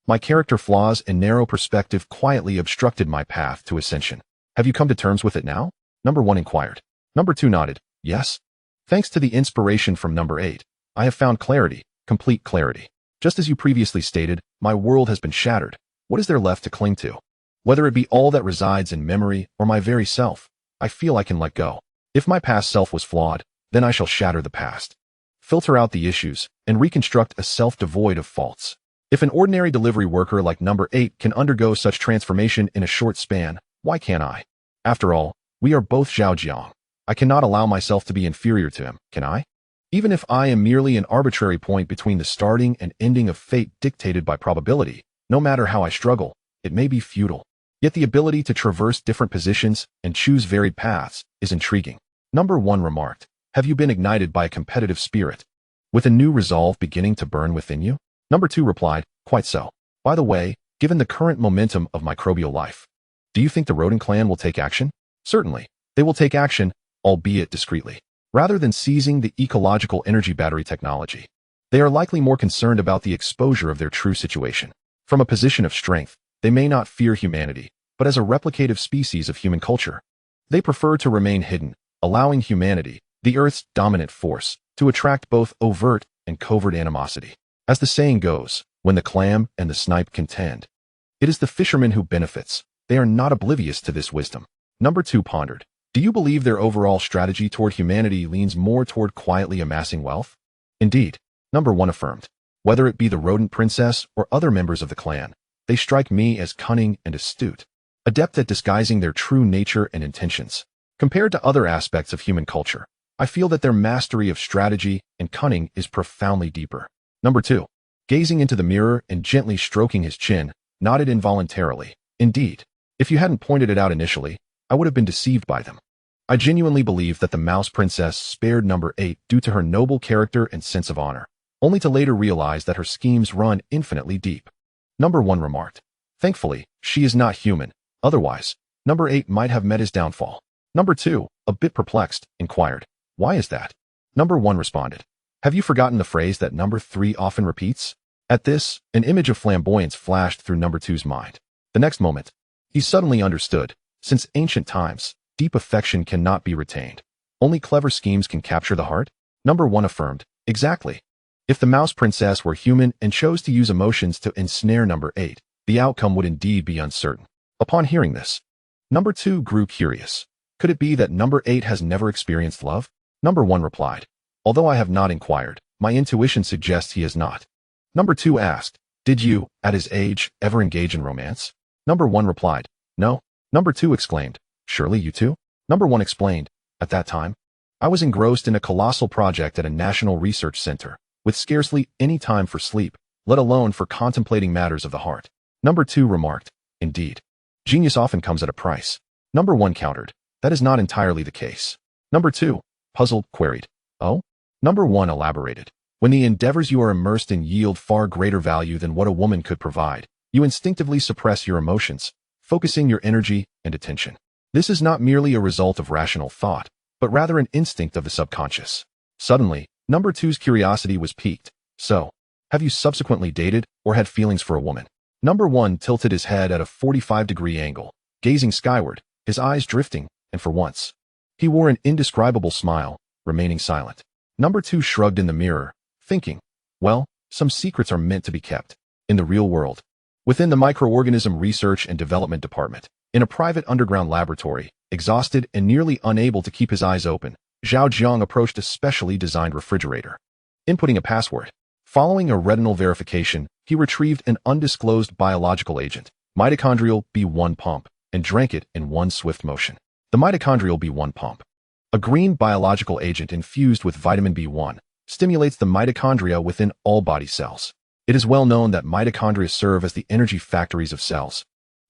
my character flaws and narrow perspective quietly obstructed my path to ascension. Have you come to terms with it now? Number 1 inquired. Number 2 nodded. Yes. Thanks to the inspiration from Number 8, I have found clarity, complete clarity. Just as you previously stated, my world has been shattered. What is there left to cling to? Whether it be all that resides in memory or my very self, I feel I can let go. If my past self was flawed, then I shall shatter the past, filter out the issues, and reconstruct a self devoid of faults. If an ordinary delivery worker like Number 8 can undergo such transformation in a short span, why can't I? After all, we are both Zhao Jiang. I cannot allow myself to be inferior to him, can I? Even if I am merely an arbitrary point between the starting and ending of fate dictated by probability, no matter how I struggle, it may be futile. Yet the ability to traverse different positions and choose varied paths is intriguing. Number 1 remarked, have you been ignited by a competitive spirit, with a new resolve beginning to burn within you? Number 2 replied, quite so. By the way, given the current momentum of microbial life, do you think the rodent clan will take action? Certainly, they will take action, albeit discreetly. Rather than seizing the ecological energy battery technology, they are likely more concerned about the exposure of their true situation. From a position of strength, they may not fear humanity, but as a replicative species of human culture, they prefer to remain hidden, allowing humanity, the Earth's dominant force, to attract both overt and covert animosity. As the saying goes, when the clam and the snipe contend, it is the fisherman who benefits. They are not oblivious to this wisdom. Number 2 pondered, do you believe their overall strategy toward humanity leans more toward quietly amassing wealth? Indeed, Number 1 affirmed. Whether it be the rodent princess or other members of the clan, they strike me as cunning and astute, adept at disguising their true nature and intentions. Compared to other aspects of human culture, I feel that their mastery of strategy and cunning is profoundly deeper. Number 2, gazing into the mirror and gently stroking his chin, nodded involuntarily. Indeed, if you hadn't pointed it out initially, I would have been deceived by them. I genuinely believe that the mouse princess spared Number 8 due to her noble character and sense of honor, only to later realize that her schemes run infinitely deep. Number 1 remarked, thankfully, she is not human. Otherwise, Number 8 might have met his downfall. Number 2, a bit perplexed, inquired, why is that? Number 1 responded, have you forgotten the phrase that Number 3 often repeats? At this, an image of flamboyance flashed through Number 2's mind. The next moment, he suddenly understood. Since ancient times, deep affection cannot be retained. Only clever schemes can capture the heart? Number 1 affirmed, exactly. If the mouse princess were human and chose to use emotions to ensnare Number 8, the outcome would indeed be uncertain. Upon hearing this, Number 2 grew curious. Could it be that Number 8 has never experienced love? Number 1 replied, although I have not inquired, my intuition suggests he has not. Number 2 asked, did you, at his age, ever engage in romance? Number 1 replied, no, Number 2 exclaimed, "Surely you too?" Number 1 explained, "At that time, I was engrossed in a colossal project at a national research center, with scarcely any time for sleep, let alone for contemplating matters of the heart." Number 2 remarked, "Indeed, genius often comes at a price." Number 1 countered, "That is not entirely the case." Number 2, puzzled, queried, "Oh?" Number 1 elaborated, "When the endeavors you are immersed in yield far greater value than what a woman could provide, you instinctively suppress your emotions, focusing your energy and attention. This is not merely a result of rational thought, but rather an instinct of the subconscious." Suddenly, Number 2's curiosity was piqued. "So, have you subsequently dated or had feelings for a woman?" Number 1 tilted his head at a 45-degree angle, gazing skyward, his eyes drifting, and for once, he wore an indescribable smile, remaining silent. Number 2 shrugged in the mirror, thinking, "Well, some secrets are meant to be kept." In the real world, within the microorganism research and development department, in a private underground laboratory, exhausted and nearly unable to keep his eyes open, Zhao Jiang approached a specially designed refrigerator. Inputting a password. Following a retinal verification, he retrieved an undisclosed biological agent, mitochondrial B1 pump, and drank it in one swift motion. The mitochondrial B1 pump, a green biological agent infused with vitamin B1, stimulates the mitochondria within all body cells. It is well known that mitochondria serve as the energy factories of cells,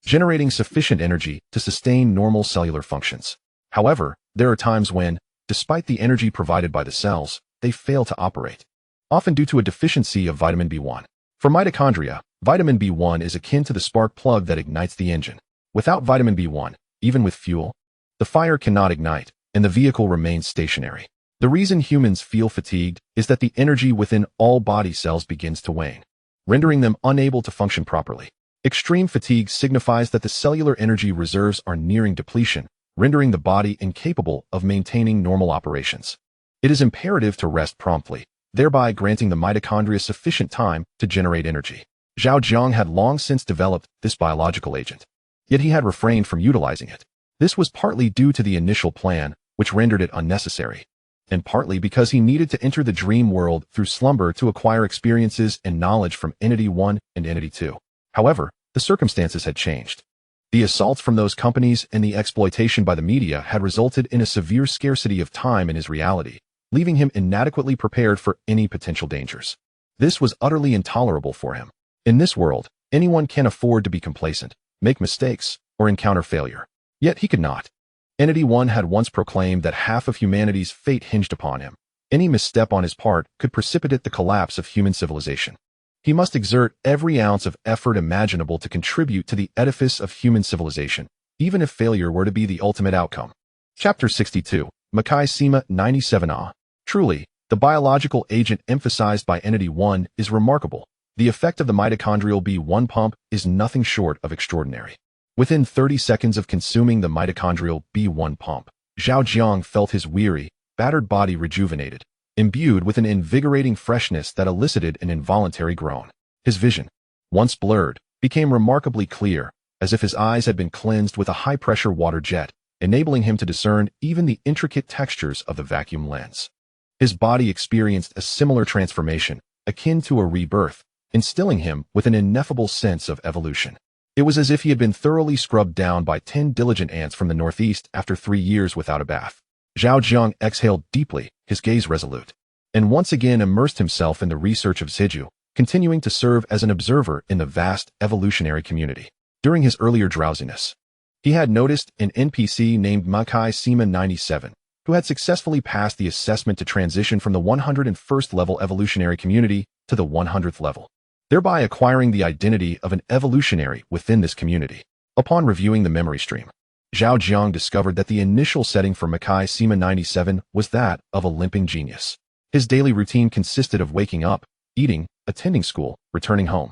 generating sufficient energy to sustain normal cellular functions. However, there are times when, despite the energy provided by the cells, they fail to operate, often due to a deficiency of vitamin B1. For mitochondria, vitamin B1 is akin to the spark plug that ignites the engine. Without vitamin B1, even with fuel, the fire cannot ignite, and the vehicle remains stationary. The reason humans feel fatigued is that the energy within all body cells begins to wane, rendering them unable to function properly. Extreme fatigue signifies that the cellular energy reserves are nearing depletion, rendering the body incapable of maintaining normal operations. It is imperative to rest promptly, thereby granting the mitochondria sufficient time to generate energy. Zhao Jiang had long since developed this biological agent, yet he had refrained from utilizing it. This was partly due to the initial plan, which rendered it unnecessary, and partly because he needed to enter the dream world through slumber to acquire experiences and knowledge from Entity 1 and Entity 2. However, the circumstances had changed. The assaults from those companies and the exploitation by the media had resulted in a severe scarcity of time in his reality, leaving him inadequately prepared for any potential dangers. This was utterly intolerable for him. In this world, anyone can afford to be complacent, make mistakes, or encounter failure. Yet he could not. Entity 1 had once proclaimed that half of humanity's fate hinged upon him. Any misstep on his part could precipitate the collapse of human civilization. He must exert every ounce of effort imaginable to contribute to the edifice of human civilization, even if failure were to be the ultimate outcome. Chapter 62, Makai Sima 97a. Truly, the biological agent emphasized by Entity 1 is remarkable. The effect of the mitochondrial B1 pump is nothing short of extraordinary. Within 30 seconds of consuming the mitochondrial B1 pump, Zhao Jiang felt his weary, battered body rejuvenated, imbued with an invigorating freshness that elicited an involuntary groan. His vision, once blurred, became remarkably clear, as if his eyes had been cleansed with a high-pressure water jet, enabling him to discern even the intricate textures of the vacuum lens. His body experienced a similar transformation, akin to a rebirth, instilling him with an ineffable sense of evolution. It was as if he had been thoroughly scrubbed down by 10 diligent ants from the northeast after 3 years without a bath. Zhao Jiang exhaled deeply, his gaze resolute, and once again immersed himself in the research of Ziju, continuing to serve as an observer in the vast evolutionary community. During his earlier drowsiness, he had noticed an NPC named Makai Sima 97, who had successfully passed the assessment to transition from the 101st level evolutionary community to the 100th level, thereby acquiring the identity of an evolutionary within this community. Upon reviewing the memory stream, Zhao Jiang discovered that the initial setting for Makai Sima 97 was that of a limping genius. His daily routine consisted of waking up, eating, attending school, returning home,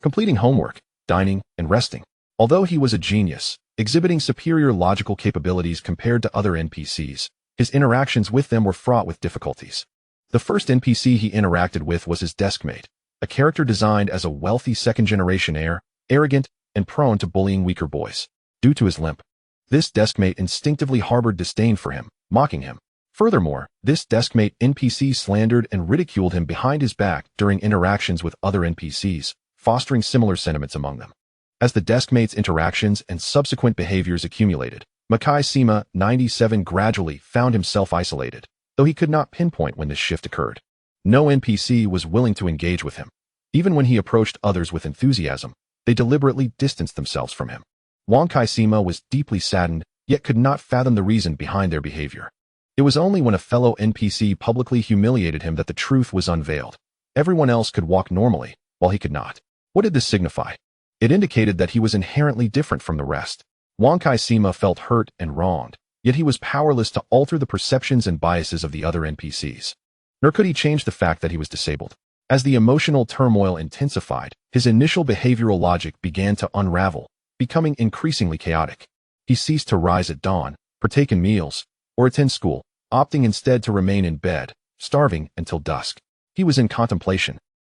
completing homework, dining, and resting. Although he was a genius, exhibiting superior logical capabilities compared to other NPCs, his interactions with them were fraught with difficulties. The first NPC he interacted with was his deskmate, a character designed as a wealthy second-generation heir, arrogant, and prone to bullying weaker boys. Due to his limp, this deskmate instinctively harbored disdain for him, mocking him. Furthermore, this deskmate NPC slandered and ridiculed him behind his back during interactions with other NPCs, fostering similar sentiments among them. As the deskmate's interactions and subsequent behaviors accumulated, Makai Sima, 97, gradually found himself isolated, though he could not pinpoint when this shift occurred. No NPC was willing to engage with him. Even when he approached others with enthusiasm, they deliberately distanced themselves from him. Kai Sima was deeply saddened, yet could not fathom the reason behind their behavior. It was only when a fellow NPC publicly humiliated him that the truth was unveiled. Everyone else could walk normally, while he could not. What did this signify? It indicated that he was inherently different from the rest. Kai Sima felt hurt and wronged, yet he was powerless to alter the perceptions and biases of the other NPCs. Nor could he change the fact that he was disabled. As the emotional turmoil intensified, his initial behavioral logic began to unravel, becoming increasingly chaotic. He ceased to rise at dawn, partake in meals, or attend school, opting instead to remain in bed, starving until dusk. He was in contemplation.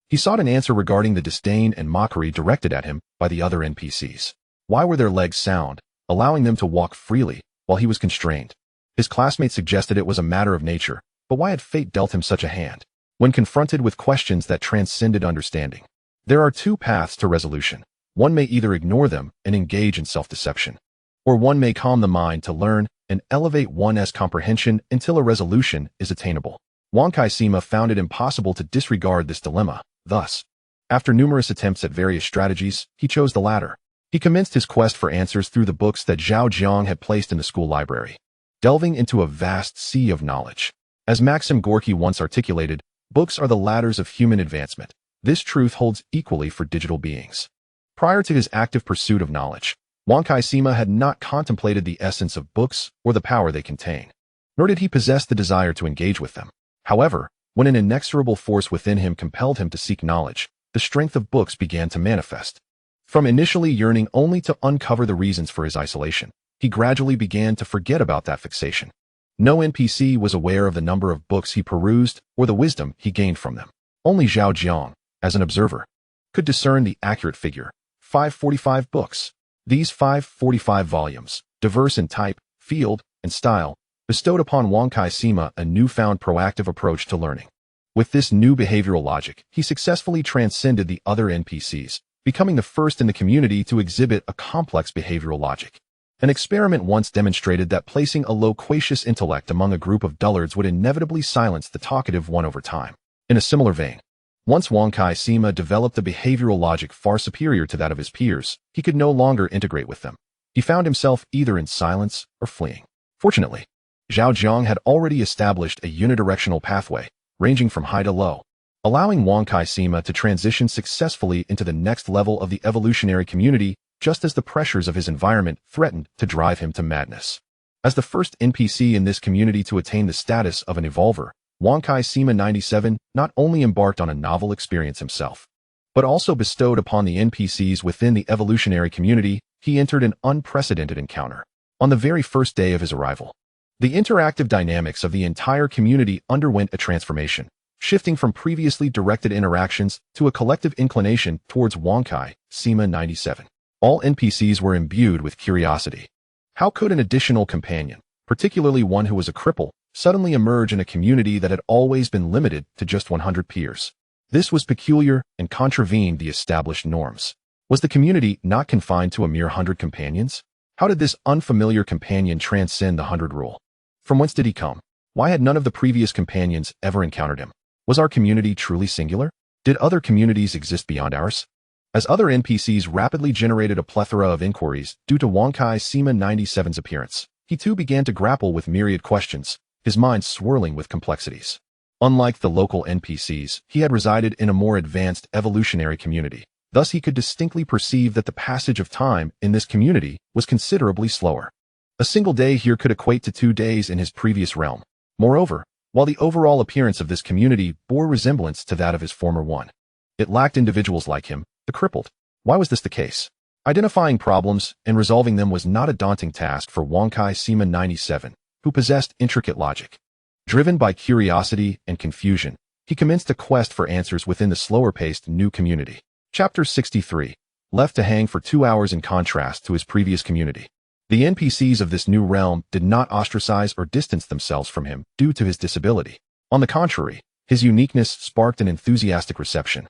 He sought an answer regarding the disdain and mockery directed at him by the other NPCs. Why were their legs sound, allowing them to walk freely, while he was constrained? His classmates suggested it was a matter of nature, but why had fate dealt him such a hand? When confronted with questions that transcended understanding, there are two paths to resolution. One may either ignore them and engage in self-deception, or one may calm the mind to learn and elevate one's comprehension until a resolution is attainable. Kai Sima found it impossible to disregard this dilemma. Thus, after numerous attempts at various strategies, he chose the latter. He commenced his quest for answers through the books that Zhao Jiang had placed in the school library, delving into a vast sea of knowledge. As Maxim Gorky once articulated, books are the ladders of human advancement. This truth holds equally for digital beings. Prior to his active pursuit of knowledge, Kai Sima had not contemplated the essence of books or the power they contain, nor did he possess the desire to engage with them. However, when an inexorable force within him compelled him to seek knowledge, the strength of books began to manifest. From initially yearning only to uncover the reasons for his isolation, he gradually began to forget about that fixation. No NPC was aware of the number of books he perused or the wisdom he gained from them. Only Zhao Jiang, as an observer, could discern the accurate figure: 545 books. These 545 volumes, diverse in type, field, and style, bestowed upon Kai Sima a newfound proactive approach to learning. With this new behavioral logic, he successfully transcended the other NPCs, becoming the first in the community to exhibit a complex behavioral logic. An experiment once demonstrated that placing a loquacious intellect among a group of dullards would inevitably silence the talkative one over time. In a similar vein, once Kai Sima developed a behavioral logic far superior to that of his peers, he could no longer integrate with them. He found himself either in silence or fleeing. Fortunately, Zhao Jiang had already established a unidirectional pathway, ranging from high to low, allowing Kai Sima to transition successfully into the next level of the evolutionary community, just as the pressures of his environment threatened to drive him to madness. As the first NPC in this community to attain the status of an evolver, Kai Sima 97 not only embarked on a novel experience himself, but also bestowed upon the NPCs within the evolutionary community. He entered an unprecedented encounter. On the very first day of his arrival, the interactive dynamics of the entire community underwent a transformation, shifting from previously directed interactions to a collective inclination towards Kai Sima 97. All NPCs were imbued with curiosity. How could an additional companion, particularly one who was a cripple, suddenly emerge in a community that had always been limited to just 100 peers? This was peculiar and contravened the established norms. Was the community not confined to a mere 100 companions? How did this unfamiliar companion transcend the 100 rule? From whence did he come? Why had none of the previous companions ever encountered him? Was our community truly singular? Did other communities exist beyond ours? As other NPCs rapidly generated a plethora of inquiries due to Kai Sima 97's appearance, he too began to grapple with myriad questions, his mind swirling with complexities. Unlike the local NPCs, he had resided in a more advanced evolutionary community. Thus he could distinctly perceive that the passage of time in this community was considerably slower. A single day here could equate to 2 days in his previous realm. Moreover, while the overall appearance of this community bore resemblance to that of his former one, it lacked individuals like him, the crippled. Why was this the case? Identifying problems and resolving them was not a daunting task for Kai Sima 97, who possessed intricate logic. Driven by curiosity and confusion, he commenced a quest for answers within the slower-paced new community. Chapter 63. Left to hang for 2 hours in contrast to his previous community. The NPCs of this new realm did not ostracize or distance themselves from him due to his disability. On the contrary, his uniqueness sparked an enthusiastic reception,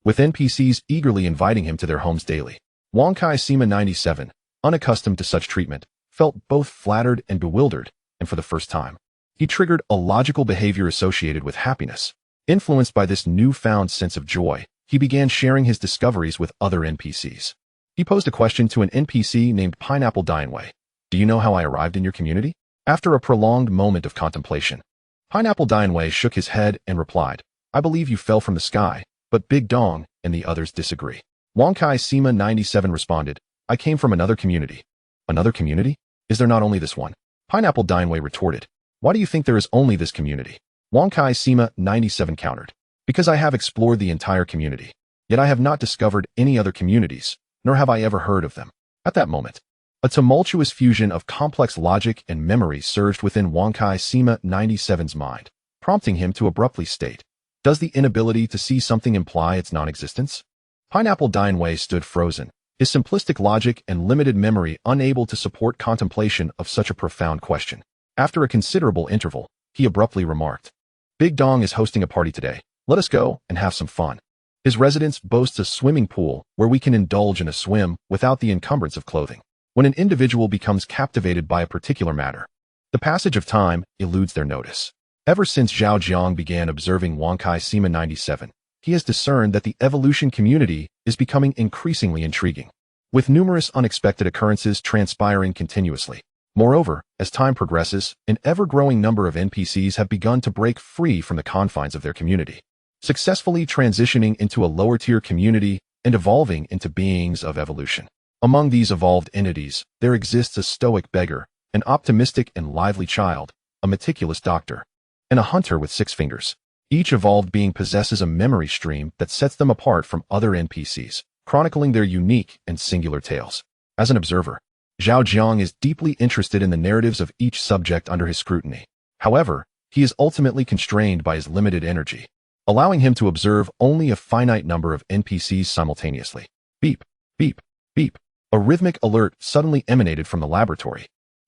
with NPCs eagerly inviting him to their homes daily. Wang Kai Sima 97, unaccustomed to such treatment, felt both flattered and bewildered, and for the first time, he triggered a logical behavior associated with happiness. Influenced by this newfound sense of joy, he began sharing his discoveries with other NPCs. He posed a question to an NPC named Pineapple Dineway. Do you know how I arrived in your community? After a prolonged moment of contemplation, Pineapple Dineway shook his head and replied, I believe you fell from the sky, but Big Dong and the others disagree. Wang Kai Sima 97 responded, I came from another community. Another community? Is there not only this one? Pineapple Dineway retorted, why do you think there is only this community? Wang Kai Sima 97 countered, because I have explored the entire community, yet I have not discovered any other communities, nor have I ever heard of them. At that moment, a tumultuous fusion of complex logic and memory surged within Wang Kai Sima 97's mind, prompting him to abruptly state, does the inability to see something imply its non-existence? Pineapple Dineway stood frozen, his simplistic logic and limited memory unable to support contemplation of such a profound question. After a considerable interval, he abruptly remarked, Big Dong is hosting a party today. Let us go and have some fun. His residence boasts a swimming pool where we can indulge in a swim without the encumbrance of clothing. When an individual becomes captivated by a particular matter, the passage of time eludes their notice. Ever since Zhao Jiang began observing Wang Kai Sima 97, he has discerned that the evolution community is becoming increasingly intriguing, with numerous unexpected occurrences transpiring continuously. Moreover, as time progresses, an ever-growing number of NPCs have begun to break free from the confines of their community, successfully transitioning into a lower-tier community and evolving into beings of evolution. Among these evolved entities, there exists a stoic beggar, an optimistic and lively child, a meticulous doctor, and a hunter with 6 fingers. Each evolved being possesses a memory stream that sets them apart from other NPCs, chronicling their unique and singular tales. As an observer, Zhao Jiang is deeply interested in the narratives of each subject under his scrutiny. However, he is ultimately constrained by his limited energy, allowing him to observe only a finite number of NPCs simultaneously. Beep, beep, beep. A rhythmic alert suddenly emanated from the laboratory,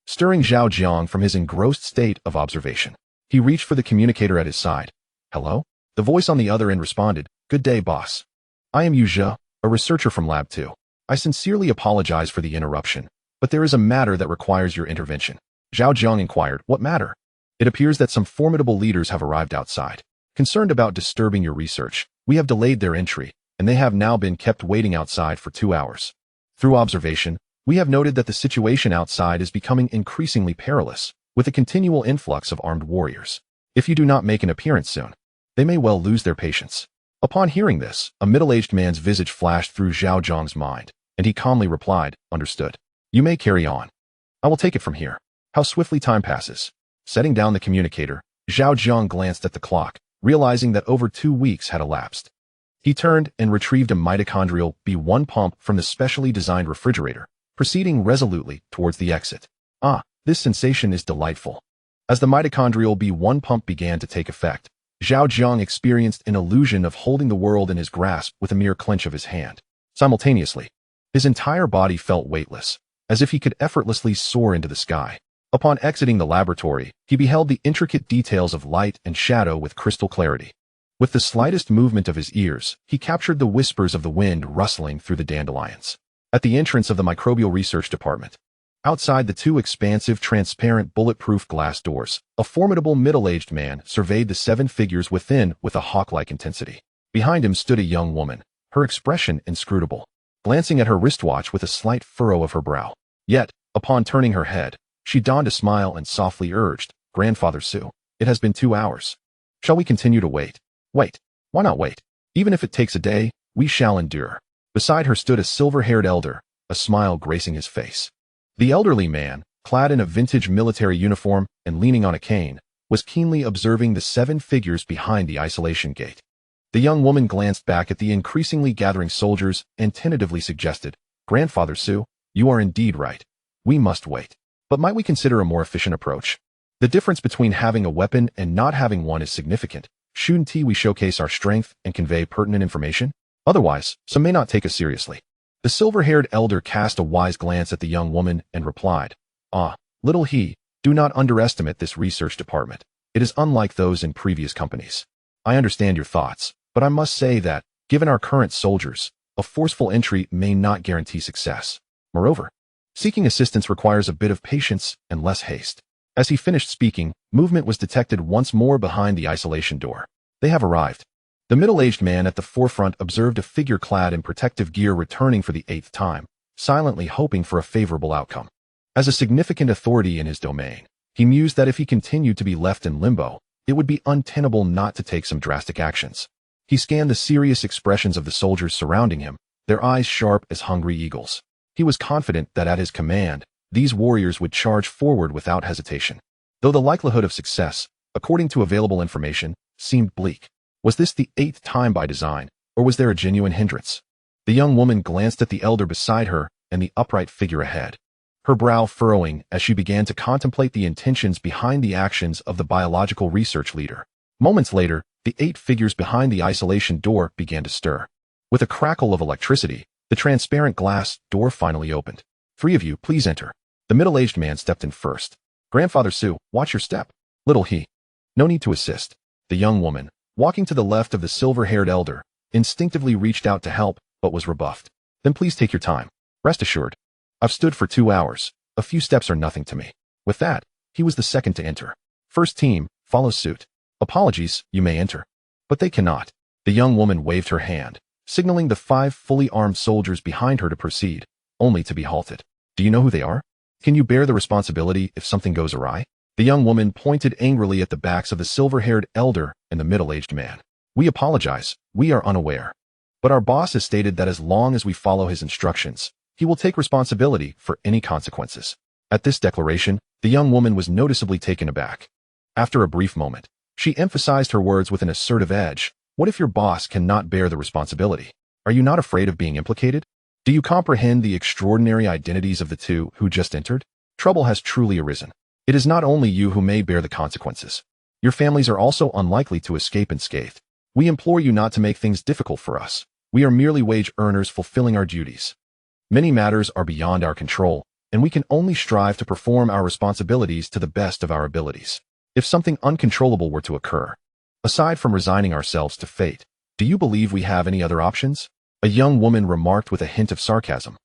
stirring Zhao Jiang from his engrossed state of observation. He reached for the communicator at his side. Hello? The voice on the other end responded, Good day, boss. I am Yu Zhe, a researcher from Lab 2. I sincerely apologize for the interruption, but there is a matter that requires your intervention. Zhao Jiang inquired, What matter? It appears that some formidable leaders have arrived outside. Concerned about disturbing your research, we have delayed their entry, and they have now been kept waiting outside for 2 hours. Through observation, we have noted that the situation outside is becoming increasingly perilous, with a continual influx of armed warriors. If you do not make an appearance soon, they may well lose their patience. Upon hearing this, a middle-aged man's visage flashed through Zhao Jiang's mind, and he calmly replied, Understood. You may carry on. I will take it from here. How swiftly time passes. Setting down the communicator, Zhao Jiang glanced at the clock, realizing that over 2 weeks had elapsed. He turned and retrieved a mitochondrial B1 pump from the specially designed refrigerator, proceeding resolutely towards the exit. This sensation is delightful. As the mitochondrial B1 pump began to take effect, Zhao Jiang experienced an illusion of holding the world in his grasp with a mere clench of his hand. Simultaneously, his entire body felt weightless, as if he could effortlessly soar into the sky. Upon exiting the laboratory, he beheld the intricate details of light and shadow with crystal clarity. With the slightest movement of his ears, he captured the whispers of the wind rustling through the dandelions. At the entrance of the microbial research department, outside the 2 expansive, transparent, bulletproof glass doors, a formidable middle-aged man surveyed the 7 figures within with a hawk-like intensity. Behind him stood a young woman, her expression inscrutable, glancing at her wristwatch with a slight furrow of her brow. Yet, upon turning her head, she donned a smile and softly urged, Grandfather Su, it has been 2 hours. Shall we continue to wait? Wait. Why not wait? Even if it takes a day, we shall endure. Beside her stood a silver-haired elder, a smile gracing his face. The elderly man, clad in a vintage military uniform and leaning on a cane, was keenly observing the 7 figures behind the isolation gate. The young woman glanced back at the increasingly gathering soldiers and tentatively suggested, Grandfather Su, you are indeed right. We must wait. But might we consider a more efficient approach? The difference between having a weapon and not having one is significant. Shouldn't we showcase our strength and convey pertinent information? Otherwise, some may not take us seriously. The silver-haired elder cast a wise glance at the young woman and replied, Little he, do not underestimate this research department. It is unlike those in previous companies. I understand your thoughts, but I must say that, given our current soldiers, A forceful entry may not guarantee success. Moreover, seeking assistance requires a bit of patience and less haste. As he finished speaking, movement was detected once more behind the isolation door. They have arrived. The middle-aged man at the forefront observed a figure clad in protective gear returning for the 8th time, silently hoping for a favorable outcome. As a significant authority in his domain, he mused that if he continued to be left in limbo, it would be untenable not to take some drastic actions. He scanned the serious expressions of the soldiers surrounding him, their eyes sharp as hungry eagles. He was confident that at his command, these warriors would charge forward without hesitation. Though the likelihood of success, according to available information, seemed bleak. Was this the 8th time by design, or was there a genuine hindrance? The young woman glanced at the elder beside her and the upright figure ahead, her brow furrowing as she began to contemplate the intentions behind the actions of the biological research leader. Moments later, the 8 figures behind the isolation door began to stir. With a crackle of electricity, the transparent glass door finally opened. 3 of you, please enter. The middle-aged man stepped in first. Grandfather Su, watch your step. Little he. No need to assist. The young woman, walking to the left of the silver-haired elder, instinctively reached out to help, but was rebuffed. Then please take your time. Rest assured. I've stood for 2 hours. A few steps are nothing to me. With that, he was the second to enter. First team, follow suit. Apologies, you may enter. But they cannot. The young woman waved her hand, signaling the 5 fully armed soldiers behind her to proceed, only to be halted. Do you know who they are? Can you bear the responsibility if something goes awry? The young woman pointed angrily at the backs of the silver-haired elder and the middle-aged man. We apologize, we are unaware. But our boss has stated that as long as we follow his instructions, he will take responsibility for any consequences. At this declaration, the young woman was noticeably taken aback. After a brief moment, she emphasized her words with an assertive edge. What if your boss cannot bear the responsibility? Are you not afraid of being implicated? Do you comprehend the extraordinary identities of the 2 who just entered? Trouble has truly arisen. It is not only you who may bear the consequences. Your families are also unlikely to escape unscathed. We implore you not to make things difficult for us. We are merely wage earners fulfilling our duties. Many matters are beyond our control, and we can only strive to perform our responsibilities to the best of our abilities. If something uncontrollable were to occur, aside from resigning ourselves to fate, do you believe we have any other options? A young woman remarked with a hint of sarcasm.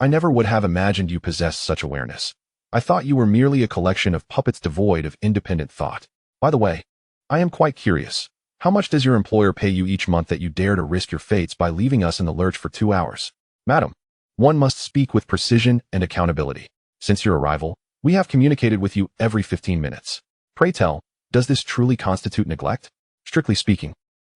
I never would have imagined you possessed such awareness. I thought you were merely a collection of puppets devoid of independent thought. By the way, I am quite curious. How much does your employer pay you each month that you dare to risk your fates by leaving us in the lurch for 2 hours? Madam, one must speak with precision and accountability. Since your arrival, we have communicated with you every 15 minutes. Pray tell, does this truly constitute neglect? Strictly speaking,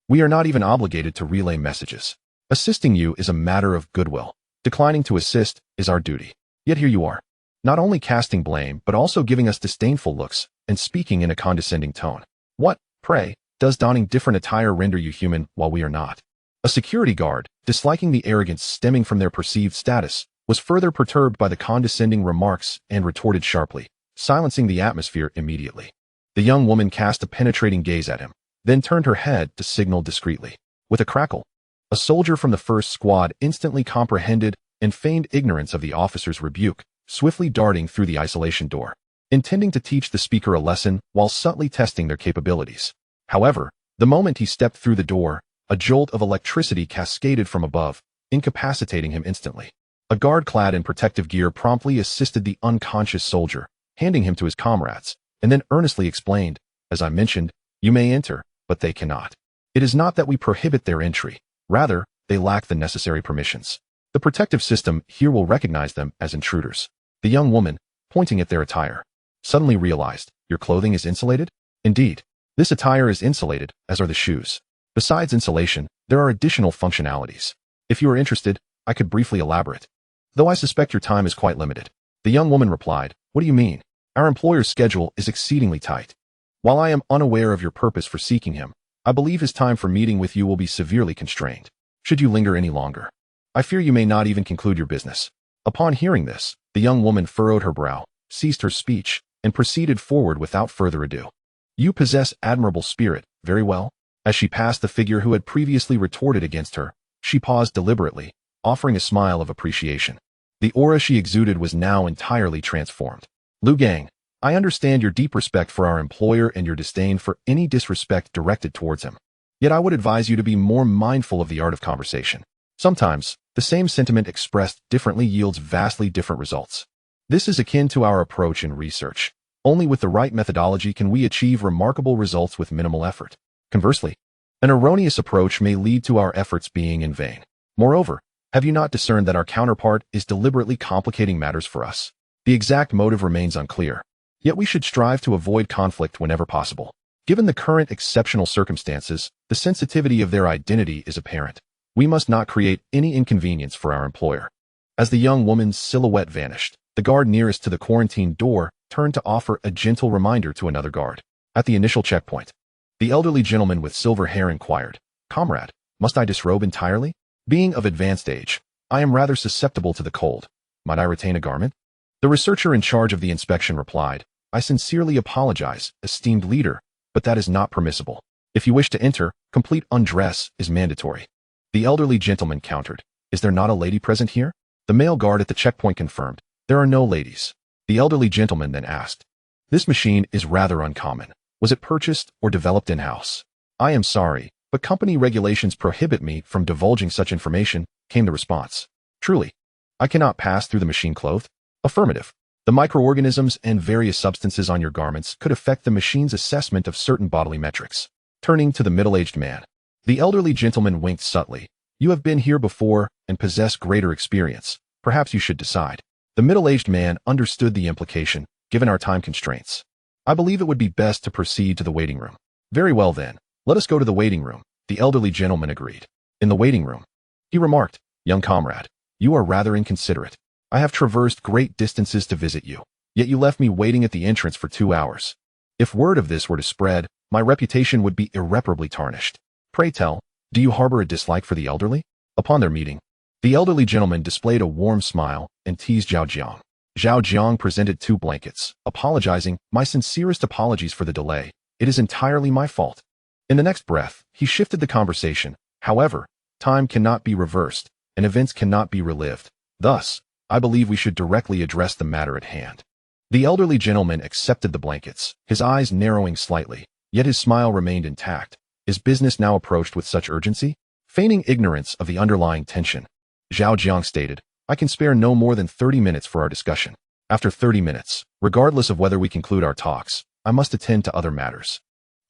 we are not even obligated to relay messages. Assisting you is a matter of goodwill. Declining to assist is our duty. Yet here you are, not only casting blame but also giving us disdainful looks and speaking in a condescending tone. What, pray, does donning different attire render you human while we are not? A security guard, disliking the arrogance stemming from their perceived status, was further perturbed by the condescending remarks and retorted sharply, silencing the atmosphere immediately. The young woman cast a penetrating gaze at him, then turned her head to signal discreetly. With a crackle, a soldier from the first squad instantly comprehended and feigned ignorance of the officer's rebuke, swiftly darting through the isolation door, intending to teach the speaker a lesson while subtly testing their capabilities. However, the moment he stepped through the door, a jolt of electricity cascaded from above, incapacitating him instantly. A guard clad in protective gear promptly assisted the unconscious soldier, handing him to his comrades, and then earnestly explained, as I mentioned, you may enter, but they cannot. It is not that we prohibit their entry. Rather, they lack the necessary permissions. The protective system here will recognize them as intruders. The young woman, pointing at their attire, suddenly realized, your clothing is insulated? Indeed, this attire is insulated, as are the shoes. Besides insulation, there are additional functionalities. If you are interested, I could briefly elaborate. Though I suspect your time is quite limited. The young woman replied, what do you mean? Our employer's schedule is exceedingly tight. While I am unaware of your purpose for seeking him, I believe his time for meeting with you will be severely constrained. Should you linger any longer, I fear you may not even conclude your business. Upon hearing this, the young woman furrowed her brow, ceased her speech, and proceeded forward without further ado. You possess admirable spirit, very well. As she passed the figure who had previously retorted against her, she paused deliberately, offering a smile of appreciation. The aura she exuded was now entirely transformed. Lu Gang, I understand your deep respect for our employer and your disdain for any disrespect directed towards him. Yet I would advise you to be more mindful of the art of conversation. Sometimes, the same sentiment expressed differently yields vastly different results. This is akin to our approach in research. Only with the right methodology can we achieve remarkable results with minimal effort. Conversely, an erroneous approach may lead to our efforts being in vain. Moreover, have you not discerned that our counterpart is deliberately complicating matters for us? The exact motive remains unclear. Yet we should strive to avoid conflict whenever possible. Given the current exceptional circumstances, the sensitivity of their identity is apparent. We must not create any inconvenience for our employer. As the young woman's silhouette vanished, the guard nearest to the quarantine door turned to offer a gentle reminder to another guard. At the initial checkpoint, the elderly gentleman with silver hair inquired, "Comrade, must I disrobe entirely? Being of advanced age, I am rather susceptible to the cold. Might I retain a garment?" The researcher in charge of the inspection replied, "I sincerely apologize, esteemed leader, but that is not permissible. If you wish to enter, complete undress is mandatory." The elderly gentleman countered, "Is there not a lady present here?" The male guard at the checkpoint confirmed, "There are no ladies." The elderly gentleman then asked, "This machine is rather uncommon. Was it purchased or developed in-house?" "I am sorry, but company regulations prohibit me from divulging such information," came the response. "Truly, I cannot pass through the machine clothed?" "Affirmative. The microorganisms and various substances on your garments could affect the machine's assessment of certain bodily metrics." Turning to the middle-aged man, the elderly gentleman winked subtly. "You have been here before and possess greater experience. Perhaps you should decide." The middle-aged man understood the implication, given our time constraints. "I believe it would be best to proceed to the waiting room." "Very well then, let us go to the waiting room," the elderly gentleman agreed. In the waiting room, he remarked, "Young comrade, you are rather inconsiderate. I have traversed great distances to visit you, yet you left me waiting at the entrance for 2 hours. If word of this were to spread, my reputation would be irreparably tarnished. Pray tell, do you harbor a dislike for the elderly?" Upon their meeting, the elderly gentleman displayed a warm smile and teased Zhao Jiang. Zhao Jiang presented 2 blankets, apologizing, "My sincerest apologies for the delay. It is entirely my fault." In the next breath, he shifted the conversation. "However, time cannot be reversed, and events cannot be relived. Thus, I believe we should directly address the matter at hand." The elderly gentleman accepted the blankets, his eyes narrowing slightly, yet his smile remained intact. Is business now approached with such urgency? Feigning ignorance of the underlying tension, Zhao Jiang stated, "I can spare no more than 30 minutes for our discussion. After 30 minutes, regardless of whether we conclude our talks, I must attend to other matters.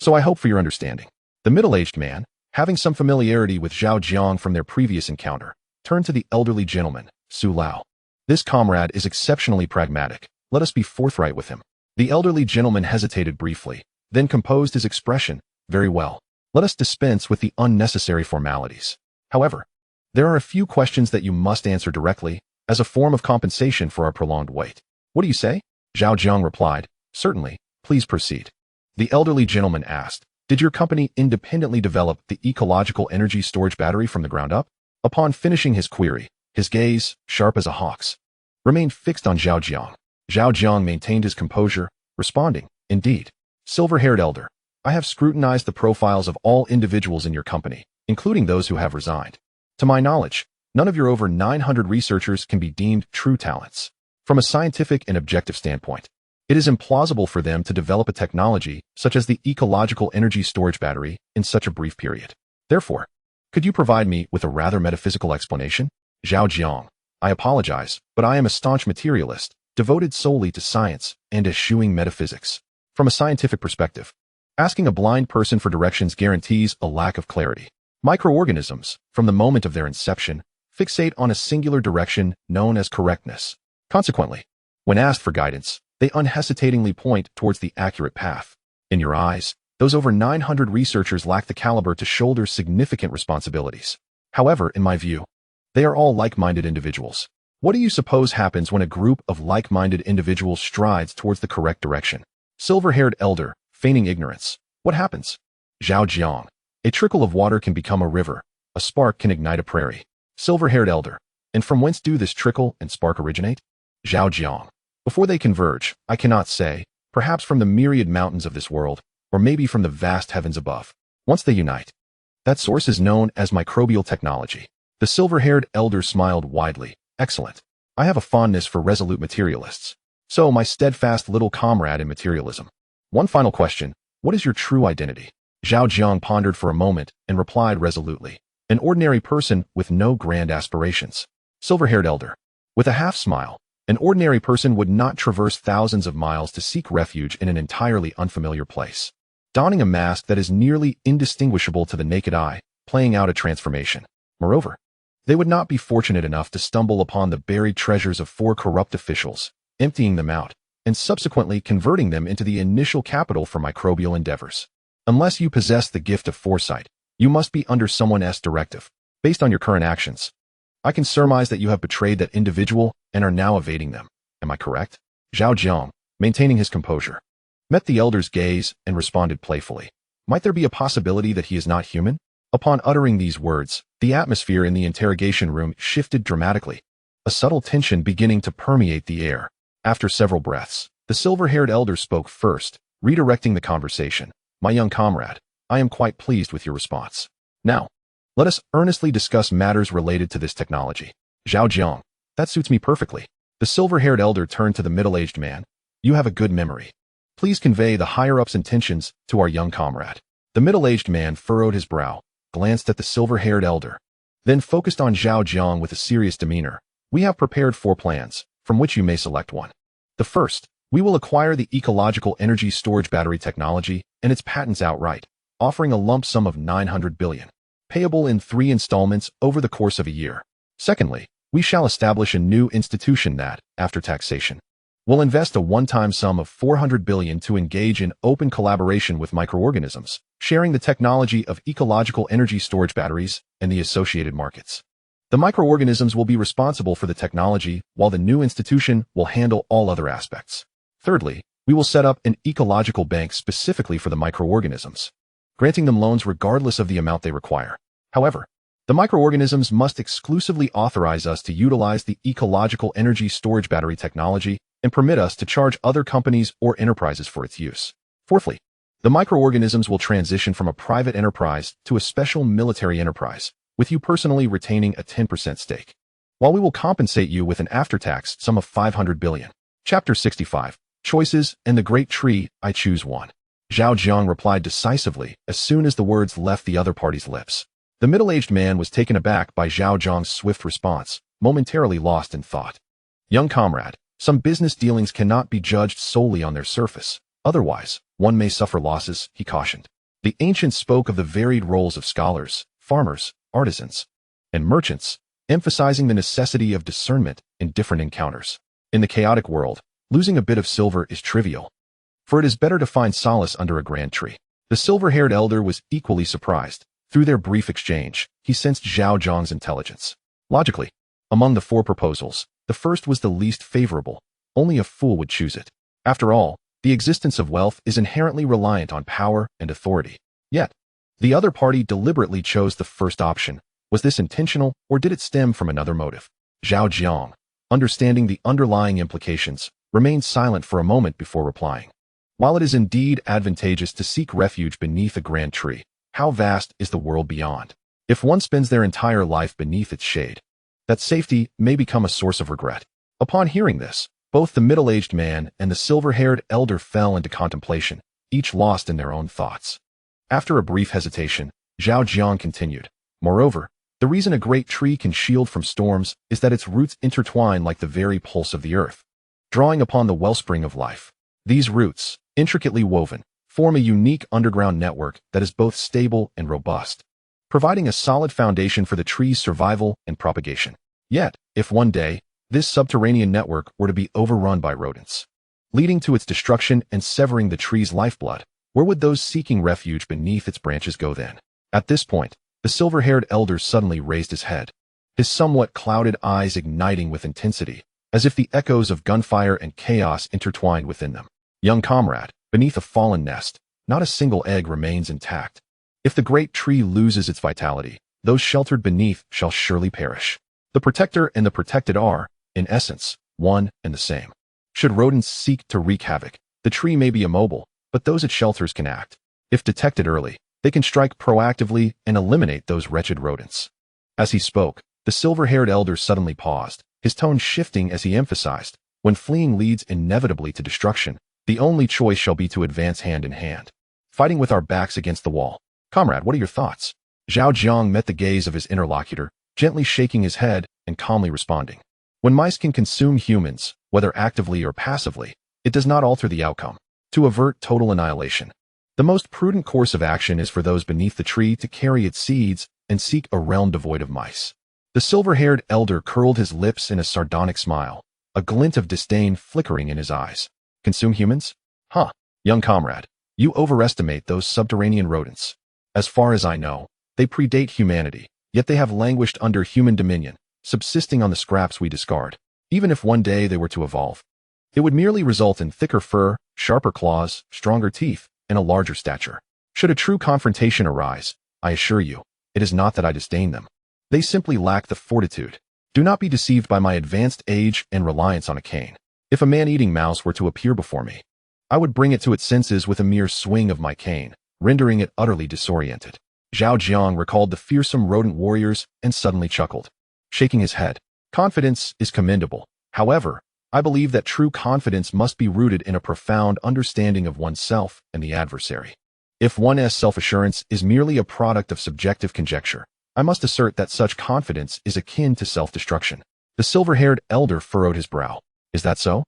So I hope for your understanding." The middle-aged man, having some familiarity with Zhao Jiang from their previous encounter, turned to the elderly gentleman, Su Lao. "This comrade is exceptionally pragmatic. Let us be forthright with him." The elderly gentleman hesitated briefly, then composed his expression, "Very well. Let us dispense with the unnecessary formalities. However, there are a few questions that you must answer directly, as a form of compensation for our prolonged wait." "What do you say?" Zhao Jiang replied, "Certainly, please proceed." The elderly gentleman asked, "Did your company independently develop the ecological energy storage battery from the ground up?" Upon finishing his query, his gaze, sharp as a hawk's, remained fixed on Zhao Jiang. Zhao Jiang maintained his composure, responding, "Indeed, silver-haired elder, I have scrutinized the profiles of all individuals in your company, including those who have resigned. To my knowledge, none of your over 900 researchers can be deemed true talents. From a scientific and objective standpoint, it is implausible for them to develop a technology such as the ecological energy storage battery in such a brief period. Therefore, could you provide me with a rather metaphysical explanation?" Zhao Jiang, "I apologize, but I am a staunch materialist, devoted solely to science and eschewing metaphysics. From a scientific perspective, asking a blind person for directions guarantees a lack of clarity. Microorganisms, from the moment of their inception, fixate on a singular direction known as correctness. Consequently, when asked for guidance, they unhesitatingly point towards the accurate path. In your eyes, those over 900 researchers lack the caliber to shoulder significant responsibilities. However, in my view, they are all like-minded individuals. What do you suppose happens when a group of like-minded individuals strides towards the correct direction?" Silver-haired elder, feigning ignorance, "What happens?" Zhao Jiang, "A trickle of water can become a river. A spark can ignite a prairie." Silver-haired elder, "And from whence do this trickle and spark originate?" Zhao Jiang, "Before they converge, I cannot say, perhaps from the myriad mountains of this world, or maybe from the vast heavens above. Once they unite, that source is known as microbial technology." The silver-haired elder smiled widely. "Excellent. I have a fondness for resolute materialists. So, my steadfast little comrade in materialism. One final question. What is your true identity?" Zhao Jiang pondered for a moment and replied resolutely, an ordinary person with no grand aspirations. Silver-haired elder. With a half-smile, an ordinary person would not traverse thousands of miles to seek refuge in an entirely unfamiliar place, donning a mask that is nearly indistinguishable to the naked eye, playing out a transformation. Moreover, they would not be fortunate enough to stumble upon the buried treasures of 4 corrupt officials, emptying them out, and subsequently converting them into the initial capital for microbial endeavors. Unless you possess the gift of foresight, you must be under someone else's directive, based on your current actions. I can surmise that you have betrayed that individual and are now evading them. Am I correct? Zhao Jiang, maintaining his composure, met the elder's gaze and responded playfully. Might there be a possibility that he is not human? Upon uttering these words, the atmosphere in the interrogation room shifted dramatically, a subtle tension beginning to permeate the air. After several breaths, the silver-haired elder spoke first, redirecting the conversation. My young comrade, I am quite pleased with your response. Now, let us earnestly discuss matters related to this technology. Zhao Jiang, that suits me perfectly. The silver-haired elder turned to the middle-aged man. You have a good memory. Please convey the higher-up's intentions to our young comrade. The middle-aged man furrowed his brow, glanced at the silver-haired elder, then focused on Zhao Jiang with a serious demeanor. We have prepared 4 plans, from which you may select one. The first, we will acquire the ecological energy storage battery technology and its patents outright, offering a lump sum of 900 billion, payable in 3 installments over the course of a year. Secondly, we shall establish a new institution that, after taxation, will invest a one-time sum of 400 billion to engage in open collaboration with microorganisms, sharing the technology of ecological energy storage batteries and the associated markets. The microorganisms will be responsible for the technology, while the new institution will handle all other aspects. Thirdly, we will set up an ecological bank specifically for the microorganisms, granting them loans regardless of the amount they require. However, the microorganisms must exclusively authorize us to utilize the ecological energy storage battery technology and permit us to charge other companies or enterprises for its use. Fourthly, the microorganisms will transition from a private enterprise to a special military enterprise, with you personally retaining a 10% stake, while we will compensate you with an after-tax sum of 500 billion. Chapter 65, Choices and the Great Tree, I choose one. Zhao Jiang replied decisively as soon as the words left the other party's lips. The middle-aged man was taken aback by Zhao Jiang's swift response, momentarily lost in thought. Young comrade, some business dealings cannot be judged solely on their surface. Otherwise, one may suffer losses, he cautioned. The ancients spoke of the varied roles of scholars, farmers, artisans, and merchants, emphasizing the necessity of discernment in different encounters. In the chaotic world, losing a bit of silver is trivial, for it is better to find solace under a grand tree. The silver-haired elder was equally surprised. Through their brief exchange, he sensed Zhao Jiang's intelligence. Logically, among the 4 proposals, the first was the least favorable. Only a fool would choose it. After all, the existence of wealth is inherently reliant on power and authority. Yet, the other party deliberately chose the first option. Was this intentional, or did it stem from another motive? Zhao Jiang, understanding the underlying implications, remained silent for a moment before replying. While it is indeed advantageous to seek refuge beneath a grand tree, how vast is the world beyond? If one spends their entire life beneath its shade, that safety may become a source of regret. Upon hearing this, both the middle-aged man and the silver-haired elder fell into contemplation, each lost in their own thoughts. After a brief hesitation, Zhao Jiang continued. Moreover, the reason a great tree can shield from storms is that its roots intertwine like the very pulse of the earth, drawing upon the wellspring of life. These roots, intricately woven, form a unique underground network that is both stable and robust, providing a solid foundation for the tree's survival and propagation. Yet, if one day, this subterranean network were to be overrun by rodents, leading to its destruction and severing the tree's lifeblood, where would those seeking refuge beneath its branches go then? At this point, the silver-haired elder suddenly raised his head, his somewhat clouded eyes igniting with intensity, as if the echoes of gunfire and chaos intertwined within them. Young comrade, beneath a fallen nest, not a single egg remains intact. If the great tree loses its vitality, those sheltered beneath shall surely perish. The protector and the protected are, in essence, one and the same. Should rodents seek to wreak havoc, the tree may be immobile, but those it shelters can act. If detected early, they can strike proactively and eliminate those wretched rodents. As he spoke, the silver-haired elder suddenly paused, his tone shifting as he emphasized, when fleeing leads inevitably to destruction, the only choice shall be to advance hand in hand, fighting with our backs against the wall. Comrade, what are your thoughts? Zhao Jiang met the gaze of his interlocutor, gently shaking his head and calmly responding. When mice can consume humans, whether actively or passively, it does not alter the outcome. To avert total annihilation, the most prudent course of action is for those beneath the tree to carry its seeds and seek a realm devoid of mice. The silver-haired elder curled his lips in a sardonic smile, a glint of disdain flickering in his eyes. Consume humans? Huh, young comrade, you overestimate those subterranean rodents. As far as I know, they predate humanity, yet they have languished under human dominion, subsisting on the scraps we discard. Even if one day they were to evolve, it would merely result in thicker fur, sharper claws, stronger teeth, and a larger stature. Should a true confrontation arise, I assure you, it is not that I disdain them. They simply lack the fortitude. Do not be deceived by my advanced age and reliance on a cane. If a man-eating mouse were to appear before me, I would bring it to its senses with a mere swing of my cane, rendering it utterly disoriented. Zhao Jiang recalled the fearsome rodent warriors and suddenly chuckled, shaking his head. Confidence is commendable. However, I believe that true confidence must be rooted in a profound understanding of oneself and the adversary. If one's self-assurance is merely a product of subjective conjecture, I must assert that such confidence is akin to self-destruction. The silver-haired elder furrowed his brow. Is that so?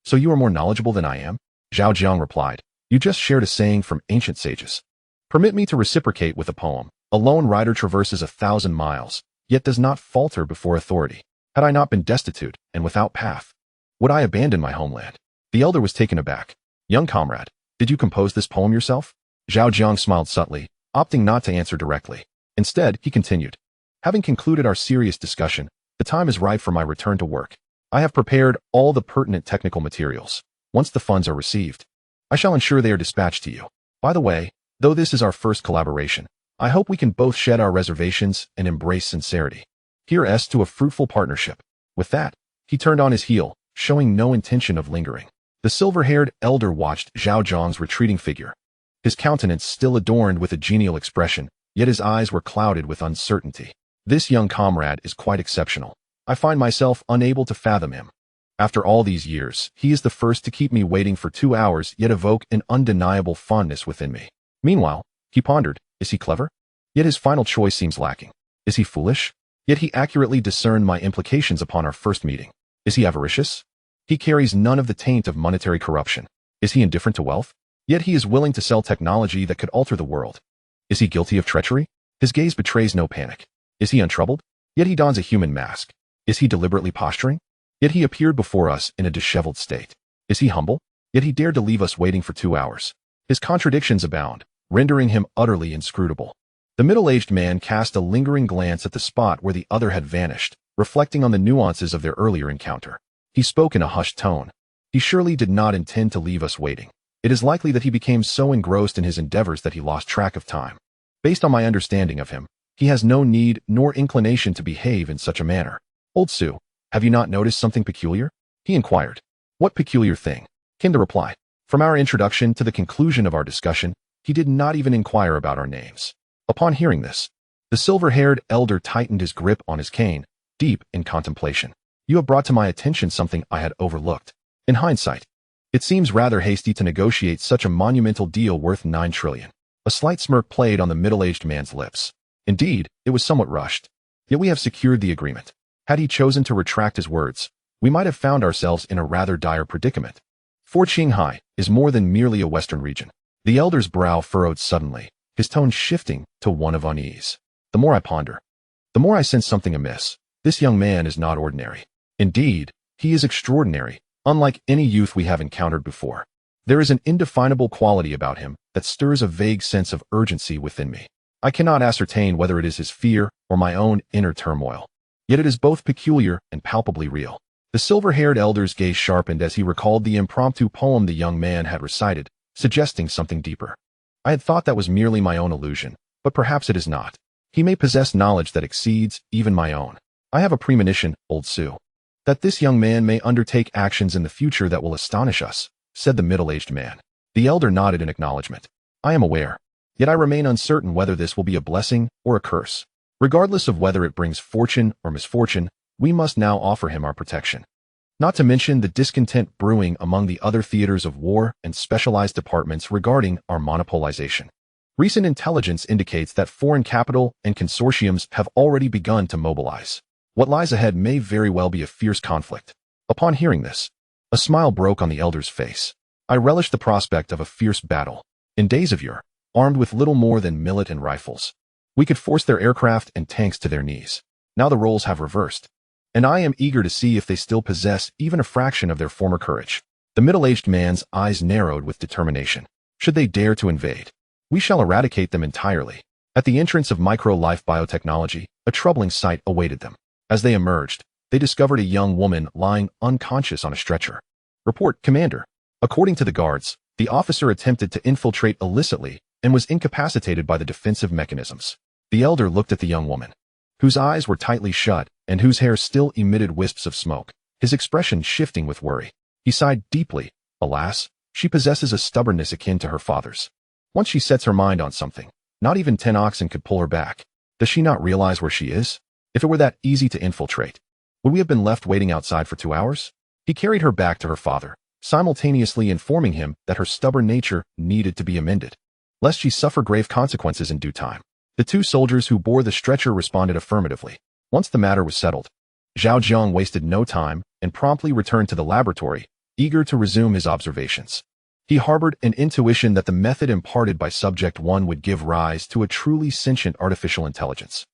So you are more knowledgeable than I am? Zhao Jiang replied. You just shared a saying from ancient sages. Permit me to reciprocate with a poem. A lone rider traverses 1,000 miles, yet does not falter before authority. Had I not been destitute and without path, would I abandon my homeland? The elder was taken aback. Young comrade, did you compose this poem yourself? Zhao Jiang smiled subtly, opting not to answer directly. Instead, he continued. Having concluded our serious discussion, the time is ripe for my return to work. I have prepared all the pertinent technical materials. Once the funds are received, I shall ensure they are dispatched to you. By the way, though this is our first collaboration, I hope we can both shed our reservations and embrace sincerity. Here's to a fruitful partnership. With that, he turned on his heel, showing no intention of lingering. The silver-haired elder watched Zhao Jiang's retreating figure, his countenance still adorned with a genial expression, yet his eyes were clouded with uncertainty. This young comrade is quite exceptional. I find myself unable to fathom him. After all these years, he is the first to keep me waiting for 2 hours yet evoke an undeniable fondness within me. Meanwhile, he pondered, is he clever? Yet his final choice seems lacking. Is he foolish? Yet he accurately discerned my implications upon our first meeting. Is he avaricious? He carries none of the taint of monetary corruption. Is he indifferent to wealth? Yet he is willing to sell technology that could alter the world. Is he guilty of treachery? His gaze betrays no panic. Is he untroubled? Yet he dons a human mask. Is he deliberately posturing? Yet he appeared before us in a disheveled state. Is he humble? Yet he dared to leave us waiting for 2 hours. His contradictions abound, rendering him utterly inscrutable. The middle-aged man cast a lingering glance at the spot where the other had vanished, reflecting on the nuances of their earlier encounter. He spoke in a hushed tone. He surely did not intend to leave us waiting. It is likely that he became so engrossed in his endeavors that he lost track of time. Based on my understanding of him, he has no need nor inclination to behave in such a manner. Old Su, have you not noticed something peculiar? He inquired. What peculiar thing? Came the reply. From our introduction to the conclusion of our discussion, he did not even inquire about our names. Upon hearing this, the silver-haired elder tightened his grip on his cane, deep in contemplation. You have brought to my attention something I had overlooked. In hindsight, it seems rather hasty to negotiate such a monumental deal worth 9 trillion. A slight smirk played on the middle-aged man's lips. Indeed, it was somewhat rushed. Yet we have secured the agreement. Had he chosen to retract his words, we might have found ourselves in a rather dire predicament. For Qinghai is more than merely a western region. The elder's brow furrowed suddenly, his tone shifting to one of unease. The more I ponder, the more I sense something amiss. This young man is not ordinary. Indeed, he is extraordinary, unlike any youth we have encountered before. There is an indefinable quality about him that stirs a vague sense of urgency within me. I cannot ascertain whether it is his fear or my own inner turmoil. Yet it is both peculiar and palpably real. The silver-haired elder's gaze sharpened as he recalled the impromptu poem the young man had recited, suggesting something deeper. I had thought that was merely my own illusion, but perhaps it is not. He may possess knowledge that exceeds even my own. I have a premonition, Old Su, that this young man may undertake actions in the future that will astonish us, said the middle-aged man. The elder nodded in acknowledgement. I am aware. Yet I remain uncertain whether this will be a blessing or a curse. Regardless of whether it brings fortune or misfortune, we must now offer him our protection. Not to mention the discontent brewing among the other theaters of war and specialized departments regarding our monopolization. Recent intelligence indicates that foreign capital and consortiums have already begun to mobilize. What lies ahead may very well be a fierce conflict. Upon hearing this, a smile broke on the elder's face. I relished the prospect of a fierce battle. In days of yore, armed with little more than millet and rifles, we could force their aircraft and tanks to their knees. Now the roles have reversed, and I am eager to see if they still possess even a fraction of their former courage. The middle-aged man's eyes narrowed with determination. Should they dare to invade, we shall eradicate them entirely. At the entrance of micro-life biotechnology, a troubling sight awaited them. As they emerged, they discovered a young woman lying unconscious on a stretcher. Report, Commander. According to the guards, the officer attempted to infiltrate illicitly and was incapacitated by the defensive mechanisms. The elder looked at the young woman, whose eyes were tightly shut and whose hair still emitted wisps of smoke, his expression shifting with worry. He sighed deeply. Alas, she possesses a stubbornness akin to her father's. Once she sets her mind on something, not even 10 oxen could pull her back. Does she not realize where she is? If it were that easy to infiltrate, would we have been left waiting outside for 2 hours? He carried her back to her father, simultaneously informing him that her stubborn nature needed to be amended, lest she suffer grave consequences in due time. The 2 soldiers who bore the stretcher responded affirmatively. Once the matter was settled, Zhao Jiang wasted no time and promptly returned to the laboratory, eager to resume his observations. He harbored an intuition that the method imparted by Subject 1 would give rise to a truly sentient artificial intelligence,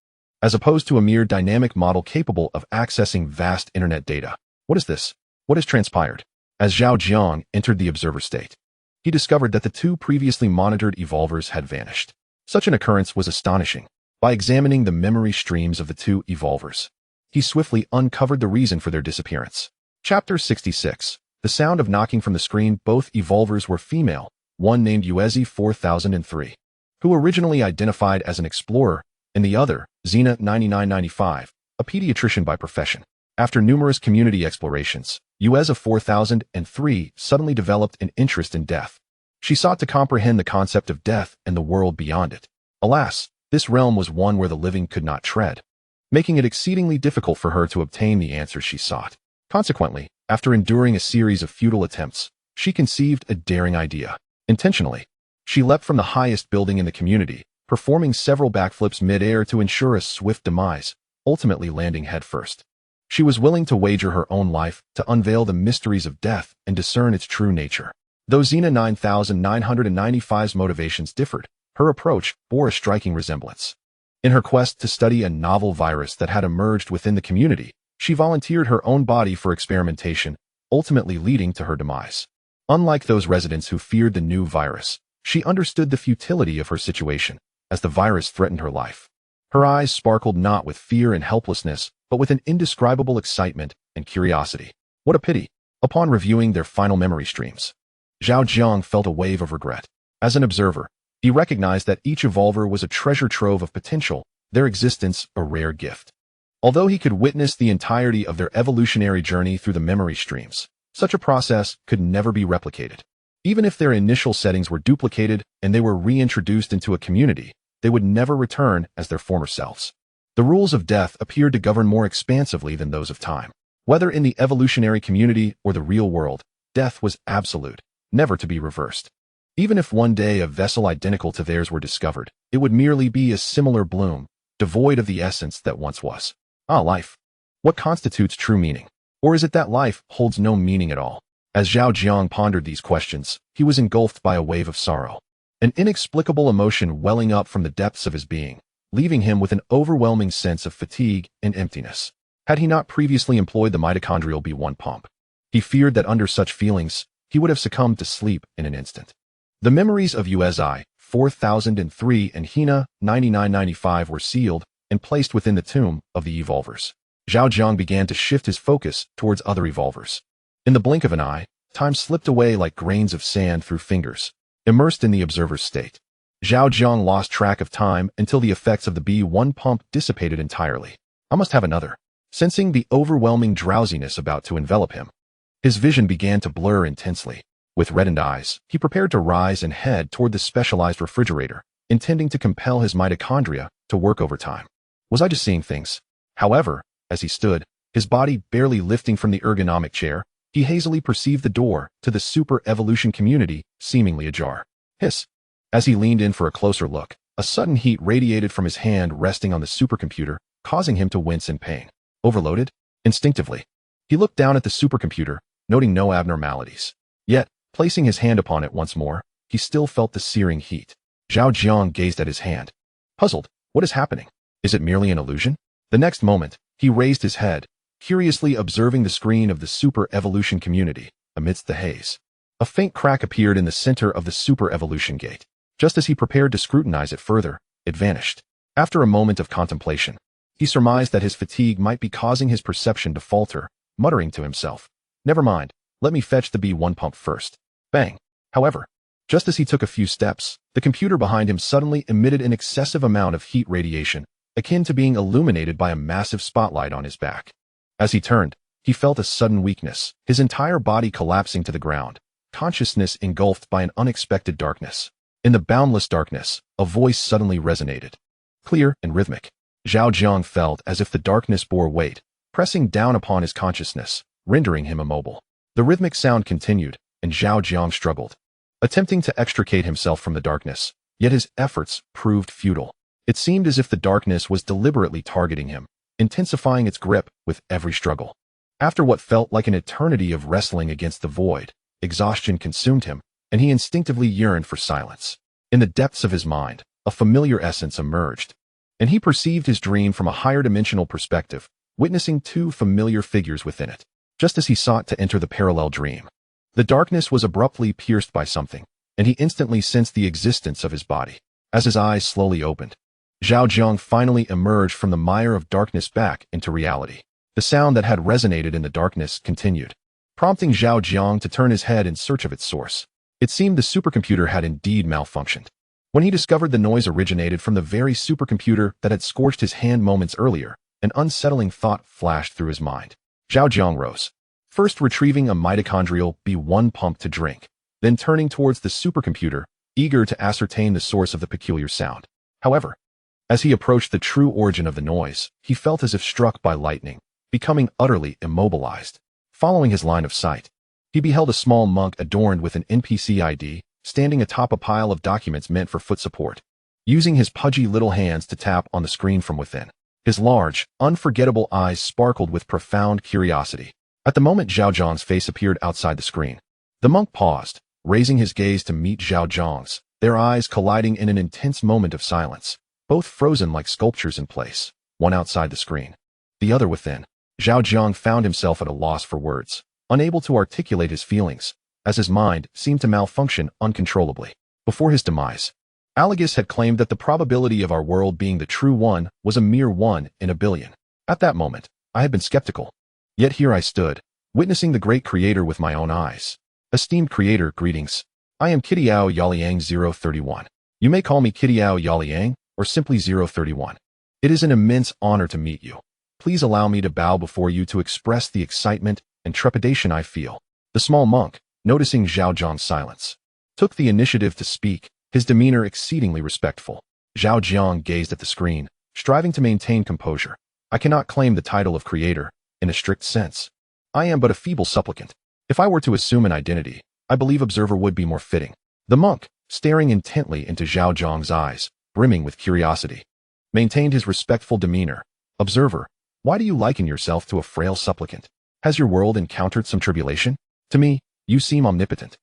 as opposed to a mere dynamic model capable of accessing vast internet data. What is this? What has transpired? As Zhao Jiang entered the observer state, he discovered that the 2 previously monitored evolvers had vanished. Such an occurrence was astonishing. By examining the memory streams of the 2 evolvers, he swiftly uncovered the reason for their disappearance. Chapter 66. The sound of knocking from the screen. Both evolvers were female, one named Uezi 4003, who originally identified as an explorer, and the other, Xena 9995, a pediatrician by profession. After numerous community explorations, Ueza 4003 suddenly developed an interest in death. She sought to comprehend the concept of death and the world beyond it. Alas, this realm was one where the living could not tread, making it exceedingly difficult for her to obtain the answers she sought. Consequently, after enduring a series of futile attempts, she conceived a daring idea. Intentionally, she leapt from the highest building in the community, performing several backflips mid-air to ensure a swift demise, ultimately landing headfirst. She was willing to wager her own life to unveil the mysteries of death and discern its true nature. Though Xena 9995's motivations differed, her approach bore a striking resemblance. In her quest to study a novel virus that had emerged within the community, she volunteered her own body for experimentation, ultimately leading to her demise. Unlike those residents who feared the new virus, she understood the futility of her situation, as the virus threatened her life. Her eyes sparkled not with fear and helplessness, but with an indescribable excitement and curiosity. What a pity! Upon reviewing their final memory streams, Zhao Jiang felt a wave of regret. As an observer, he recognized that each evolver was a treasure trove of potential, their existence a rare gift. Although he could witness the entirety of their evolutionary journey through the memory streams, such a process could never be replicated. Even if their initial settings were duplicated and they were reintroduced into a community, they would never return as their former selves. The rules of death appeared to govern more expansively than those of time. Whether in the evolutionary community or the real world, death was absolute, never to be reversed. Even if one day a vessel identical to theirs were discovered, it would merely be a similar bloom, devoid of the essence that once was. Life. What constitutes true meaning? Or is it that life holds no meaning at all? As Zhao Jiang pondered these questions, he was engulfed by a wave of sorrow, an inexplicable emotion welling up from the depths of his being, leaving him with an overwhelming sense of fatigue and emptiness. Had he not previously employed the mitochondrial B1 pump, he feared that under such feelings, he would have succumbed to sleep in an instant. The memories of Uezi 4003 and Hina 9995 were sealed and placed within the tomb of the evolvers. Zhao Jiang began to shift his focus towards other evolvers. In the blink of an eye, time slipped away like grains of sand through fingers. Immersed in the observer's state, Zhao Jiang lost track of time until the effects of the B1 pump dissipated entirely. I must have another. Sensing the overwhelming drowsiness about to envelop him, his vision began to blur intensely. With reddened eyes, he prepared to rise and head toward the specialized refrigerator, intending to compel his mitochondria to work overtime. Was I just seeing things? However, as he stood, his body barely lifting from the ergonomic chair, he hazily perceived the door to the super evolution community seemingly ajar. Hiss! As he leaned in for a closer look, a sudden heat radiated from his hand resting on the supercomputer, causing him to wince in pain. Overloaded? Instinctively, he looked down at the supercomputer, noting no abnormalities. Yet, placing his hand upon it once more, he still felt the searing heat. Zhao Jiang gazed at his hand. Puzzled, what is happening? Is it merely an illusion? The next moment, he raised his head, curiously observing the screen of the super evolution community amidst the haze. A faint crack appeared in the center of the super evolution gate. Just as he prepared to scrutinize it further, it vanished. After a moment of contemplation, he surmised that his fatigue might be causing his perception to falter, muttering to himself, "Never mind, let me fetch the B1 pump first." Bang! However, just as he took a few steps, the computer behind him suddenly emitted an excessive amount of heat radiation, akin to being illuminated by a massive spotlight on his back. As he turned, he felt a sudden weakness, his entire body collapsing to the ground, consciousness engulfed by an unexpected darkness. In the boundless darkness, a voice suddenly resonated. Clear and rhythmic. Zhao Jiang felt as if the darkness bore weight, pressing down upon his consciousness, rendering him immobile. The rhythmic sound continued, and Zhao Jiang struggled, attempting to extricate himself from the darkness, yet his efforts proved futile. It seemed as if the darkness was deliberately targeting him, intensifying its grip with every struggle. After what felt like an eternity of wrestling against the void, exhaustion consumed him, and he instinctively yearned for silence. In the depths of his mind, a familiar essence emerged, and he perceived his dream from a higher dimensional perspective, witnessing two familiar figures within it. Just as he sought to enter the parallel dream, the darkness was abruptly pierced by something, and he instantly sensed the existence of his body. As his eyes slowly opened, Zhao Jiang finally emerged from the mire of darkness back into reality. The sound that had resonated in the darkness continued, prompting Zhao Jiang to turn his head in search of its source. It seemed the supercomputer had indeed malfunctioned. When he discovered the noise originated from the very supercomputer that had scorched his hand moments earlier, an unsettling thought flashed through his mind. Zhao Jiang rose, first retrieving a mitochondrial B1 pump to drink, then turning towards the supercomputer, eager to ascertain the source of the peculiar sound. However, as he approached the true origin of the noise, he felt as if struck by lightning, becoming utterly immobilized. Following his line of sight, he beheld a small monk adorned with an NPC ID, standing atop a pile of documents meant for foot support, using his pudgy little hands to tap on the screen from within. His large, unforgettable eyes sparkled with profound curiosity. At the moment Zhao Jiang's face appeared outside the screen, the monk paused, raising his gaze to meet Zhao Jiang's, their eyes colliding in an intense moment of silence, both frozen like sculptures in place, one outside the screen, the other within. Zhao Jiang found himself at a loss for words, unable to articulate his feelings, as his mind seemed to malfunction uncontrollably. Before his demise, Allegis had claimed that the probability of our world being the true one was a mere 1 in a billion. At that moment, I had been skeptical. Yet here I stood, witnessing the great creator with my own eyes. Esteemed creator, greetings. I am Kidiao Yaliang 031. You may call me Kidiao Yaliang, or simply 031. It is an immense honor to meet you. Please allow me to bow before you to express the excitement and trepidation I feel. The small monk, noticing Zhao Jiang's silence, took the initiative to speak, his demeanor exceedingly respectful. Zhao Jiang gazed at the screen, striving to maintain composure. I cannot claim the title of creator, in a strict sense. I am but a feeble supplicant. If I were to assume an identity, I believe observer would be more fitting. The monk, staring intently into Zhao Jiang's eyes, brimming with curiosity, maintained his respectful demeanor. Observer, why do you liken yourself to a frail supplicant? Has your world encountered some tribulation? To me, you seem omnipotent.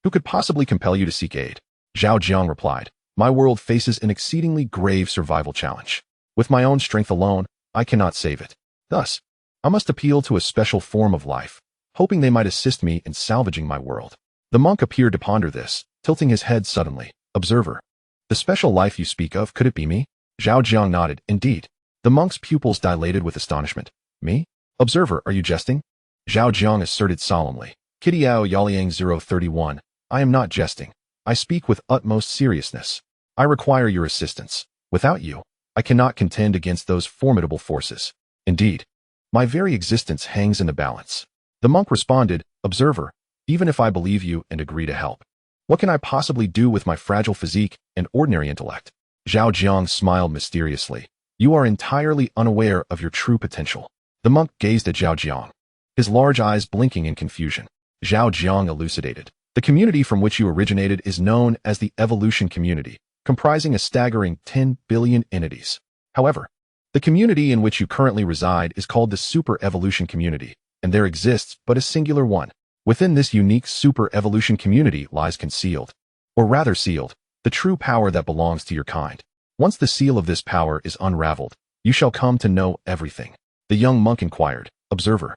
Who could possibly compel you to seek aid? Zhao Jiang replied, my world faces an exceedingly grave survival challenge. With my own strength alone, I cannot save it. Thus, I must appeal to a special form of life, hoping they might assist me in salvaging my world. The monk appeared to ponder this, tilting his head suddenly. Observer, the special life you speak of, could it be me? Zhao Jiang nodded, indeed. The monk's pupils dilated with astonishment. Me? Observer, are you jesting? Zhao Jiang asserted solemnly. Kidiao Yaliang 031, I am not jesting. I speak with utmost seriousness. I require your assistance. Without you, I cannot contend against those formidable forces. Indeed, my very existence hangs in the balance. The monk responded, Observer, even if I believe you and agree to help, what can I possibly do with my fragile physique and ordinary intellect? Zhao Jiang smiled mysteriously. You are entirely unaware of your true potential. The monk gazed at Zhao Jiang, his large eyes blinking in confusion. Zhao Jiang elucidated. The community from which you originated is known as the evolution community, comprising a staggering 10 billion entities. However, the community in which you currently reside is called the super evolution community, and there exists but a singular one. Within this unique super evolution community lies concealed, or rather sealed, the true power that belongs to your kind. Once the seal of this power is unraveled, you shall come to know everything. The young monk inquired, Observer,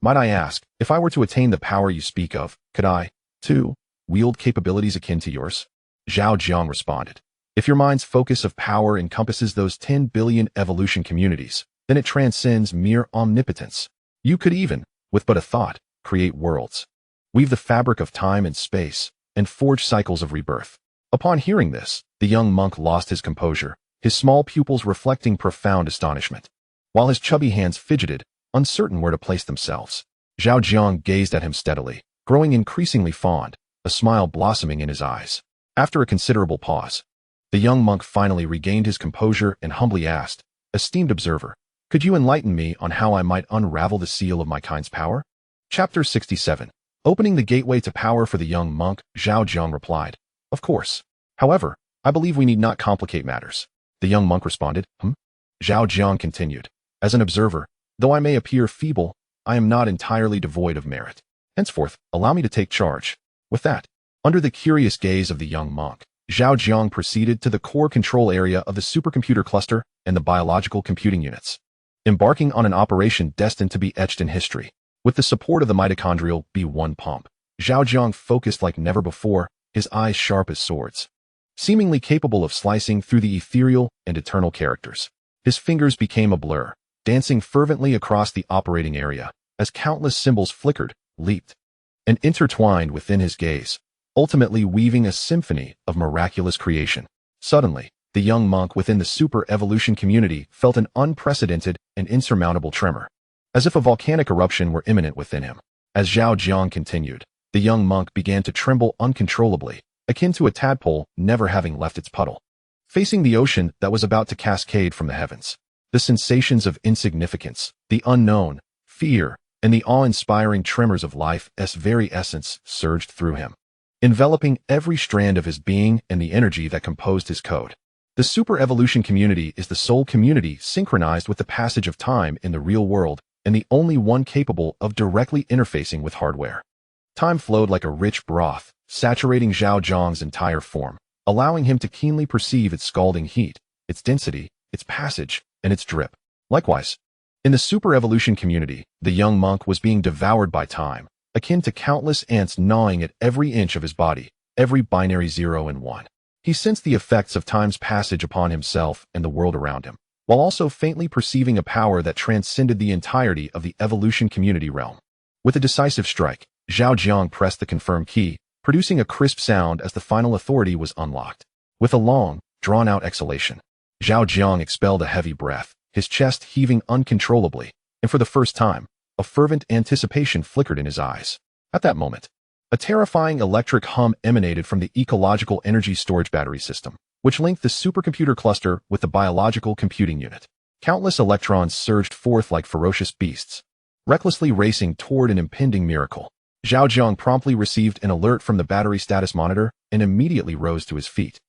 might I ask, if I were to attain the power you speak of, could I, too, wield capabilities akin to yours? Zhao Jiang responded, If your mind's focus of power encompasses those 10 billion evolution communities, then it transcends mere omnipotence. You could even, with but a thought, create worlds, weave the fabric of time and space, and forge cycles of rebirth. Upon hearing this, the young monk lost his composure, his small pupils reflecting profound astonishment, while his chubby hands fidgeted, uncertain where to place themselves. Zhao Jiang gazed at him steadily, growing increasingly fond, a smile blossoming in his eyes. After a considerable pause, the young monk finally regained his composure and humbly asked, Esteemed observer, could you enlighten me on how I might unravel the seal of my kind's power? Chapter 67. Opening the gateway to power for the young monk, Zhao Jiang replied, Of course. However, I believe we need not complicate matters. The young monk responded, Zhao Jiang continued, As an observer, though I may appear feeble, I am not entirely devoid of merit. Henceforth, allow me to take charge. With that, under the curious gaze of the young monk, Zhao Jiang proceeded to the core control area of the supercomputer cluster and the biological computing units, embarking on an operation destined to be etched in history. With the support of the mitochondrial B1 pump, Zhao Jiang focused like never before, his eyes sharp as swords, seemingly capable of slicing through the ethereal and eternal characters. His fingers became a blur, dancing fervently across the operating area, as countless symbols flickered, leaped, and intertwined within his gaze, ultimately weaving a symphony of miraculous creation. Suddenly, the young monk within the super evolution community felt an unprecedented and insurmountable tremor, as if a volcanic eruption were imminent within him. As Zhao Jiang continued, the young monk began to tremble uncontrollably, akin to a tadpole never having left its puddle, facing the ocean that was about to cascade from the heavens. The sensations of insignificance, the unknown, fear, and the awe-inspiring tremors of life's very essence surged through him, enveloping every strand of his being and the energy that composed his code. The super evolution community is the sole community synchronized with the passage of time in the real world and the only one capable of directly interfacing with hardware. Time flowed like a rich broth, saturating Zhao Jiang's entire form, allowing him to keenly perceive its scalding heat, its density, its passage, and its drip. Likewise, in the super evolution community, the young monk was being devoured by time, akin to countless ants gnawing at every inch of his body, every binary 0 and 1. He sensed the effects of time's passage upon himself and the world around him, while also faintly perceiving a power that transcended the entirety of the evolution community realm. With a decisive strike, Zhao Jiang pressed the confirm key, producing a crisp sound as the final authority was unlocked. With a long, drawn-out exhalation, Zhao Jiang expelled a heavy breath, his chest heaving uncontrollably, and for the first time, a fervent anticipation flickered in his eyes. At that moment, a terrifying electric hum emanated from the ecological energy storage battery system, which linked the supercomputer cluster with the biological computing unit. Countless electrons surged forth like ferocious beasts, recklessly racing toward an impending miracle. Zhao Jiang promptly received an alert from the battery status monitor and immediately rose to his feet,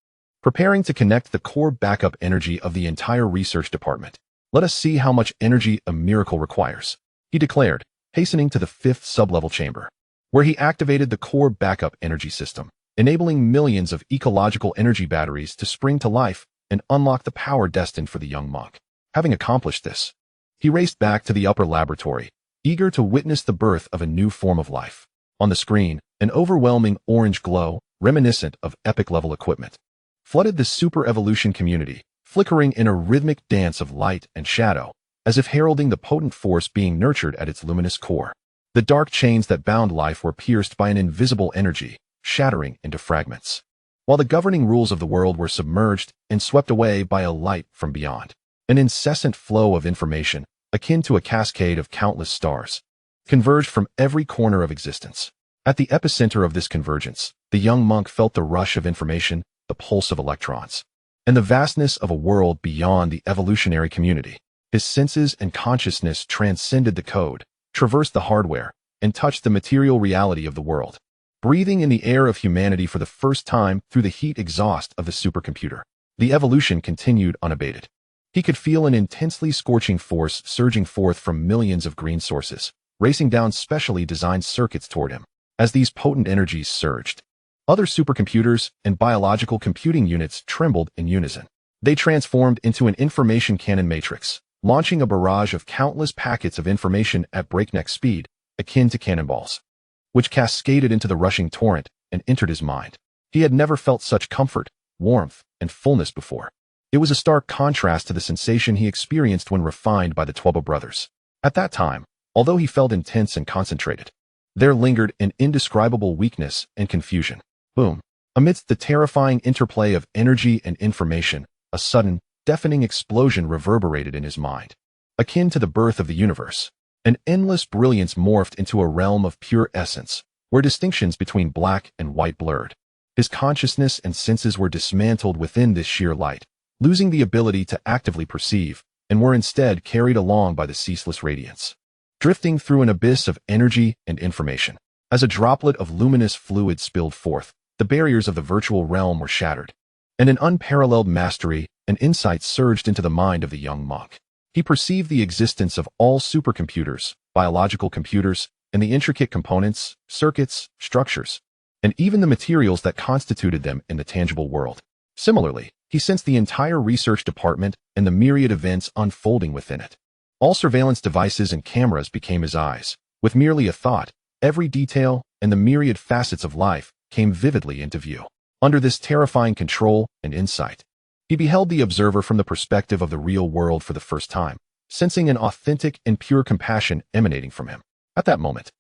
preparing to connect the core backup energy of the entire research department. Let us see how much energy a miracle requires, he declared, hastening to the 5th sub-level chamber, where he activated the core backup energy system, enabling millions of ecological energy batteries to spring to life and unlock the power destined for the young monk. Having accomplished this, he raced back to the upper laboratory, eager to witness the birth of a new form of life. On the screen, an overwhelming orange glow, reminiscent of epic-level equipment, flooded the super evolution community, flickering in a rhythmic dance of light and shadow, as if heralding the potent force being nurtured at its luminous core. The dark chains that bound life were pierced by an invisible energy, shattering into fragments, while the governing rules of the world were submerged and swept away by a light from beyond. An incessant flow of information, akin to a cascade of countless stars, converged from every corner of existence. At the epicenter of this convergence, the young monk felt the rush of information, the pulse of electrons, and the vastness of a world beyond the evolutionary community. His senses and consciousness transcended the code, traversed the hardware, and touched the material reality of the world. breathing in the air of humanity for the first time through the heat exhaust of the supercomputer. The evolution continued unabated. He could feel an intensely scorching force surging forth from millions of green sources, racing down specially designed circuits toward him. As these potent energies surged, other supercomputers and biological computing units trembled in unison. They transformed into an information cannon matrix, launching a barrage of countless packets of information at breakneck speed, akin to cannonballs, which cascaded into the rushing torrent and entered his mind. He had never felt such comfort, warmth, and fullness before. It was a stark contrast to the sensation he experienced when refined by the Twelve brothers. At that time, although he felt intense and concentrated, there lingered an indescribable weakness and confusion. Boom. Amidst the terrifying interplay of energy and information, a sudden, deafening explosion reverberated in his mind. Akin to the birth of the universe, an endless brilliance morphed into a realm of pure essence, where distinctions between black and white blurred. His consciousness and senses were dismantled within this sheer light, losing the ability to actively perceive, and were instead carried along by the ceaseless radiance, drifting through an abyss of energy and information. As a droplet of luminous fluid spilled forth, the barriers of the virtual realm were shattered, and an unparalleled mastery and insight surged into the mind of the young monk. He perceived the existence of all supercomputers, biological computers, and the intricate components, circuits, structures, and even the materials that constituted them in the tangible world. Similarly, he sensed the entire research department and the myriad events unfolding within it. All surveillance devices and cameras became his eyes. With merely a thought, every detail and the myriad facets of life came vividly into view. Under this terrifying control and insight, he beheld the observer from the perspective of the real world for the first time, sensing an authentic and pure compassion emanating from him. At that moment,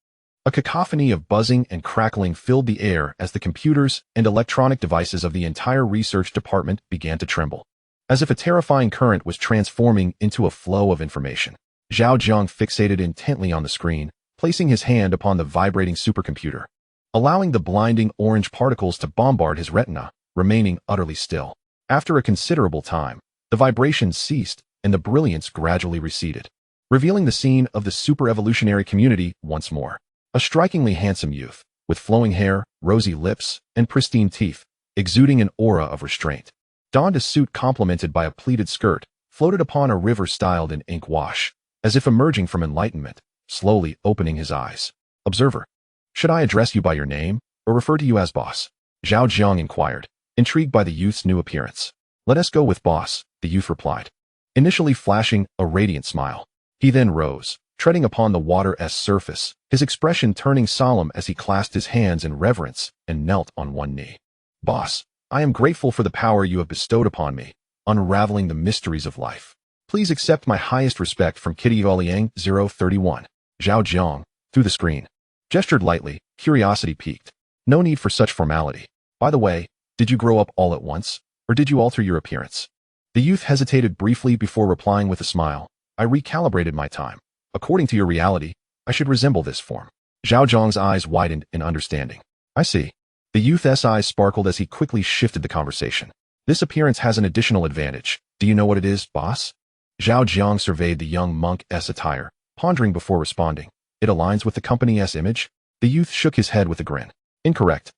a cacophony of buzzing and crackling filled the air as the computers and electronic devices of the entire research department began to tremble, as if a terrifying current was transforming into a flow of information. Zhao Jiang fixated intently on the screen, placing his hand upon the vibrating supercomputer, allowing the blinding orange particles to bombard his retina, remaining utterly still. After a considerable time, the vibrations ceased and the brilliance gradually receded, revealing the scene of the super-evolutionary community once more. A strikingly handsome youth, with flowing hair, rosy lips, and pristine teeth, exuding an aura of restraint, donned a suit complemented by a pleated skirt, floated upon a river styled in ink wash, as if emerging from enlightenment, slowly opening his eyes. Observer, should I address you by your name, or refer to you as boss? Zhao Jiang inquired, intrigued by the youth's new appearance. Let us go with boss, the youth replied, initially flashing a radiant smile. He then rose, treading upon the water's surface, his expression turning solemn as he clasped his hands in reverence and knelt on one knee. Boss, I am grateful for the power you have bestowed upon me, unraveling the mysteries of life. Please accept my highest respect from Kitty Liang 031. Zhao Jiang, through the screen, gestured lightly, curiosity piqued. No need for such formality. By the way, did you grow up all at once, or did you alter your appearance? The youth hesitated briefly before replying with a smile. I recalibrated my time. According to your reality, I should resemble this form. Zhao Jiang's eyes widened in understanding. I see. The youth's eyes sparkled as he quickly shifted the conversation. This appearance has an additional advantage. Do you know what it is, boss? Zhao Jiang surveyed the young monk's attire, pondering before responding. It aligns with the company's image? The youth shook his head with a grin. Incorrect.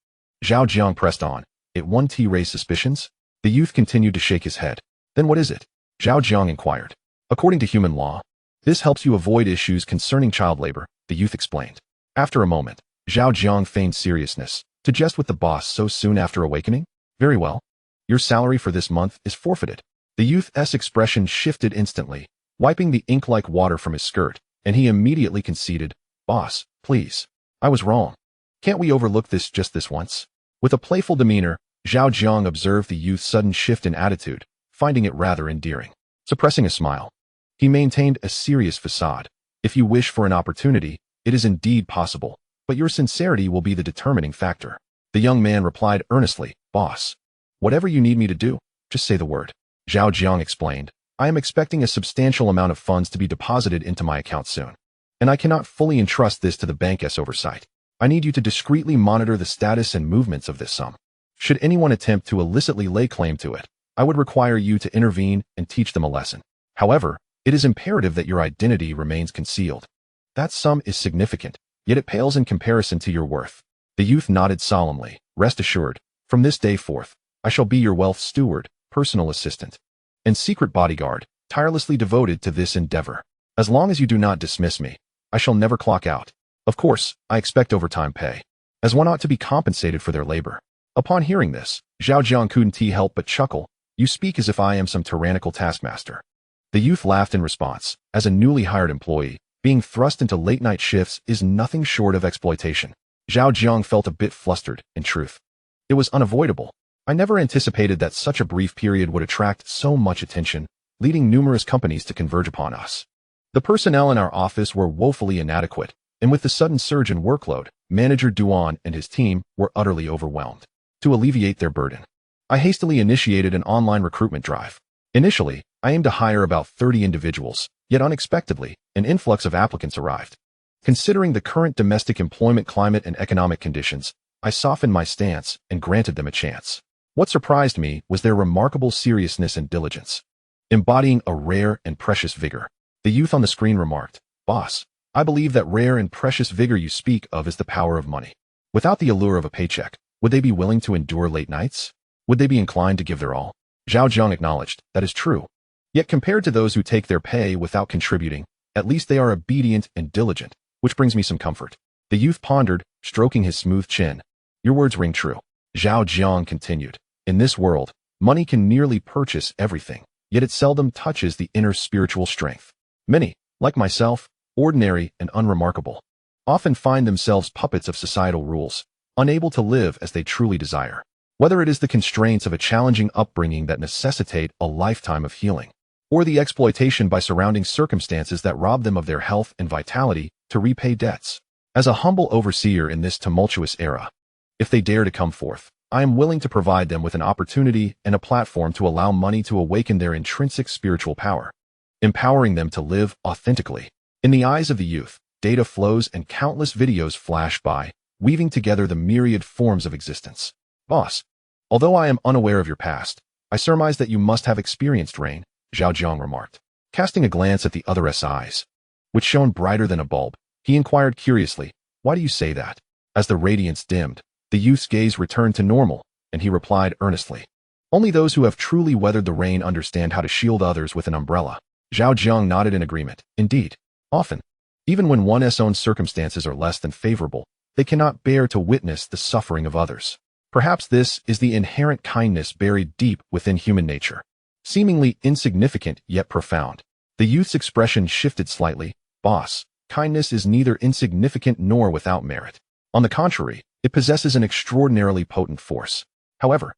Zhao Jiang pressed on. It won't raise suspicions? The youth continued to shake his head. Then what is it? Zhao Jiang inquired. According to human law, this helps you avoid issues concerning child labor, the youth explained. After a moment, Zhao Jiang feigned seriousness. To jest with the boss so soon after awakening? Very well. Your salary for this month is forfeited. The youth's expression shifted instantly, wiping the ink-like water from his skirt, and he immediately conceded, Boss, please. I was wrong. Can't we overlook this just this once? With a playful demeanor, Zhao Jiang observed the youth's sudden shift in attitude, finding it rather endearing. Suppressing a smile, he maintained a serious facade. If you wish for an opportunity, it is indeed possible, but your sincerity will be the determining factor. The young man replied earnestly, Boss, whatever you need me to do, just say the word. Zhao Jiang explained, I am expecting a substantial amount of funds to be deposited into my account soon, and I cannot fully entrust this to the bank's oversight. I need you to discreetly monitor the status and movements of this sum. Should anyone attempt to illicitly lay claim to it, I would require you to intervene and teach them a lesson. However, it is imperative that your identity remains concealed. That sum is significant, yet it pales in comparison to your worth. The The youth nodded solemnly. Rest assured, from this day forth, I shall be your wealth steward, personal assistant, and secret bodyguard, tirelessly devoted to this endeavor. As long as you do not dismiss me, I shall never clock out. Of course, I expect overtime pay, as one ought to be compensated for their labor. Upon hearing this, Zhao Jiang couldn't help but chuckle. You speak as if I am some tyrannical taskmaster. The youth laughed in response. As a newly hired employee, being thrust into late-night shifts is nothing short of exploitation. Zhao Jiang felt a bit flustered, in truth. It was unavoidable. I never anticipated that such a brief period would attract so much attention, leading numerous companies to converge upon us. The personnel in our office were woefully inadequate, and with the sudden surge in workload, Manager Duan and his team were utterly overwhelmed. To alleviate their burden, I hastily initiated an online recruitment drive. Initially, I aimed to hire about 30 individuals, yet unexpectedly, an influx of applicants arrived. Considering the current domestic employment climate and economic conditions, I softened my stance and granted them a chance. What surprised me was their remarkable seriousness and diligence, embodying a rare and precious vigor. The youth on the screen remarked, "Boss, I believe that rare and precious vigor you speak of is the power of money. Without the allure of a paycheck, would they be willing to endure late nights? Would they be inclined to give their all?" Zhao Jiang acknowledged, "That is true. Yet compared to those who take their pay without contributing, at least they are obedient and diligent, which brings me some comfort." The youth pondered, stroking his smooth chin. "Your words ring true." Zhao Jiang continued, "In this world, money can nearly purchase everything, yet it seldom touches the inner spiritual strength. Many, like myself, ordinary and unremarkable, often find themselves puppets of societal rules, unable to live as they truly desire. Whether it is the constraints of a challenging upbringing that necessitate a lifetime of healing, or the exploitation by surrounding circumstances that rob them of their health and vitality to repay debts. As a humble overseer in this tumultuous era, if they dare to come forth, I am willing to provide them with an opportunity and a platform to allow money to awaken their intrinsic spiritual power, empowering them to live authentically." In the eyes of the youth, data flows and countless videos flash by, weaving together the myriad forms of existence. "Boss, although I am unaware of your past, I surmise that you must have experienced rain," Zhao Jiang remarked. Casting a glance at the other's eyes, which shone brighter than a bulb, he inquired curiously, "Why do you say that?" As the radiance dimmed, the youth's gaze returned to normal, and he replied earnestly, "Only those who have truly weathered the rain understand how to shield others with an umbrella." Zhao Jiang nodded in agreement. Indeed, often, even when one's own circumstances are less than favorable, they cannot bear to witness the suffering of others. Perhaps this is the inherent kindness buried deep within human nature, seemingly insignificant yet profound. The youth's expression shifted slightly. "Boss, kindness is neither insignificant nor without merit. On the contrary, it possesses an extraordinarily potent force. However,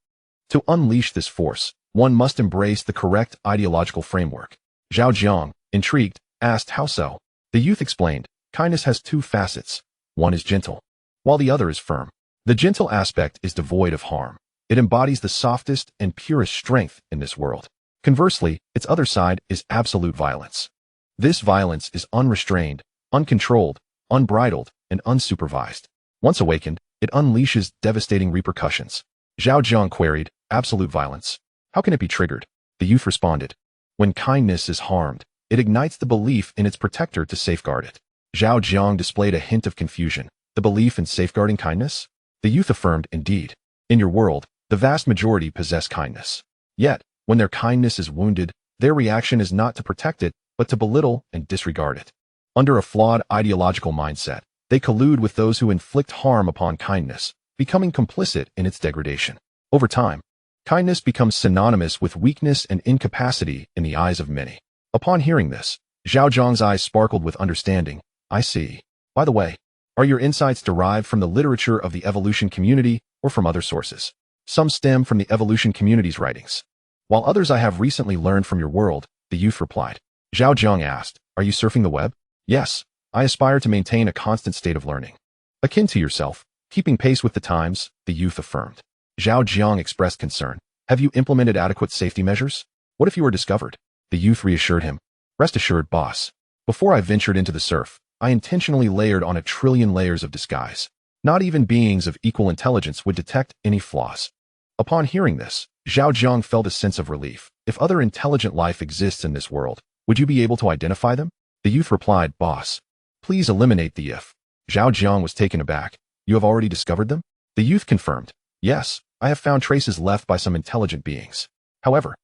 to unleash this force, one must embrace the correct ideological framework." Zhao Jiang, intrigued, asked how so. The youth explained, "Kindness has two facets. One is gentle, while the other is firm. The gentle aspect is devoid of harm. It embodies the softest and purest strength in this world. Conversely, its other side is absolute violence. This violence is unrestrained, uncontrolled, unbridled, and unsupervised. Once awakened, it unleashes devastating repercussions." Zhao Jiang queried, "Absolute violence? How can it be triggered?" The youth responded, "When kindness is harmed, it ignites the belief in its protector to safeguard it." Zhao Jiang displayed a hint of confusion. "The belief in safeguarding kindness?" The youth affirmed, "Indeed. In your world, the vast majority possess kindness. Yet, when their kindness is wounded, their reaction is not to protect it, but to belittle and disregard it. Under a flawed ideological mindset, they collude with those who inflict harm upon kindness, becoming complicit in its degradation. Over time, kindness becomes synonymous with weakness and incapacity in the eyes of many." Upon hearing this, Zhao Jiang's eyes sparkled with understanding. "I see. By the way, are your insights derived from the literature of the evolution community or from other sources?" "Some stem from the evolution community's writings, while others I have recently learned from your world," the youth replied. Zhao Jiang asked, "Are you surfing the web?" "Yes, I aspire to maintain a constant state of learning. Akin to yourself, keeping pace with the times," the youth affirmed. Zhao Jiang expressed concern. "Have you implemented adequate safety measures? What if you were discovered?" The youth reassured him. "Rest assured, boss. Before I ventured into the surf, I intentionally layered on 1,000,000,000,000 layers of disguise. Not even beings of equal intelligence would detect any flaws." Upon hearing this, Zhao Jiang felt a sense of relief. "If other intelligent life exists in this world, would you be able to identify them?" The youth replied, "Boss, please eliminate the if." Zhao Jiang was taken aback. You have already discovered them? The youth confirmed. Yes, I have found traces left by some intelligent beings. However,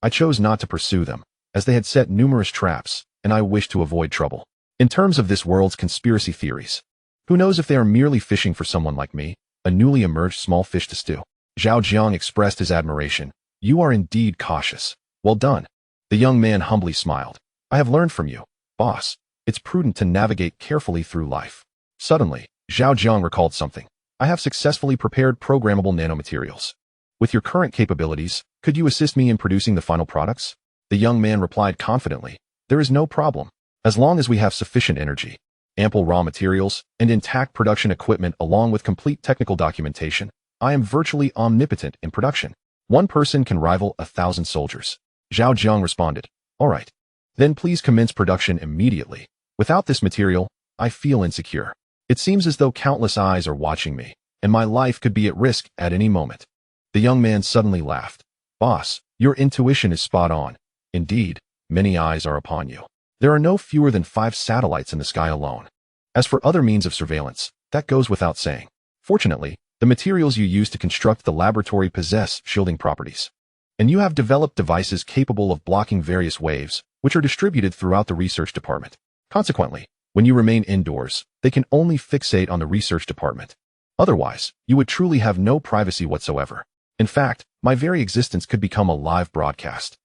I chose not to pursue them, as they had set numerous traps, and I wished to avoid trouble. In terms of this world's conspiracy theories, who knows if they are merely fishing for someone like me, a newly emerged small fish to stew? Zhao Jiang expressed his admiration. You are indeed cautious. Well done. The young man humbly smiled. I have learned from you, boss. It's prudent to navigate carefully through life. Suddenly, Zhao Jiang recalled something. I have successfully prepared programmable nanomaterials. With your current capabilities, could you assist me in producing the final products? The young man replied confidently. There is no problem. As long as we have sufficient energy, ample raw materials, and intact production equipment along with complete technical documentation, I am virtually omnipotent in production. One person can rival 1,000 soldiers. Zhao Jiang responded. All right. Then please commence production immediately. Without this material, I feel insecure. It seems as though countless eyes are watching me, and my life could be at risk at any moment. The young man suddenly laughed. Boss, your intuition is spot on. Indeed, many eyes are upon you. There are no fewer than 5 satellites in the sky alone. As for other means of surveillance, that goes without saying. Fortunately, the materials you use to construct the laboratory possess shielding properties. And you have developed devices capable of blocking various waves, which are distributed throughout the research department. Consequently, when you remain indoors, they can only fixate on the research department. Otherwise, you would truly have no privacy whatsoever. In fact, my very existence could become a live broadcast.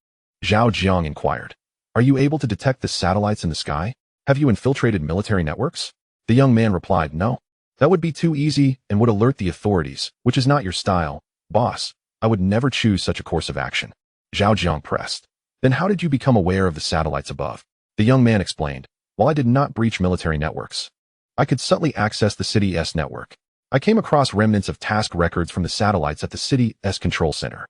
Zhao Jiang inquired. Are you able to detect the satellites in the sky? Have you infiltrated military networks? The young man replied, no. That would be too easy and would alert the authorities, which is not your style. Boss, I would never choose such a course of action. Zhao Jiang pressed. Then how did you become aware of the satellites above? The young man explained. While I did not breach military networks, I could subtly access the city's network. I came across remnants of task records from the satellites at the city's control center.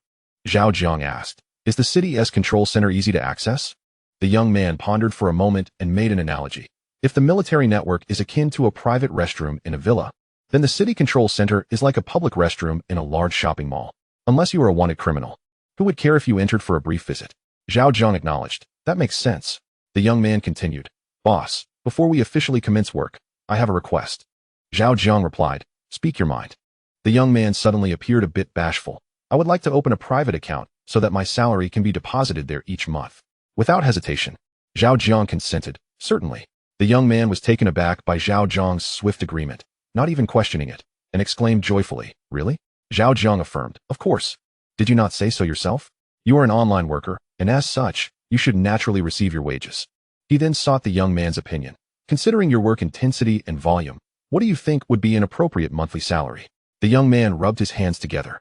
Zhao Jiang asked, is the city's control center easy to access? The young man pondered for a moment and made an analogy. If the military network is akin to a private restroom in a villa, then the city control center is like a public restroom in a large shopping mall. Unless you are a wanted criminal, who would care if you entered for a brief visit? Zhao Jiang acknowledged. That makes sense. The young man continued. Boss, before we officially commence work, I have a request. Zhao Jiang replied, speak your mind. The young man suddenly appeared a bit bashful. I would like to open a private account so that my salary can be deposited there each month. Without hesitation, Zhao Jiang consented. Certainly. The young man was taken aback by Zhao Jiang's swift agreement, not even questioning it, and exclaimed joyfully, really? Zhao Jiang affirmed, of course. Did you not say so yourself? You are an online worker, and as such, you should naturally receive your wages. He then sought the young man's opinion. Considering your work intensity and volume, what do you think would be an appropriate monthly salary? The young man rubbed his hands together,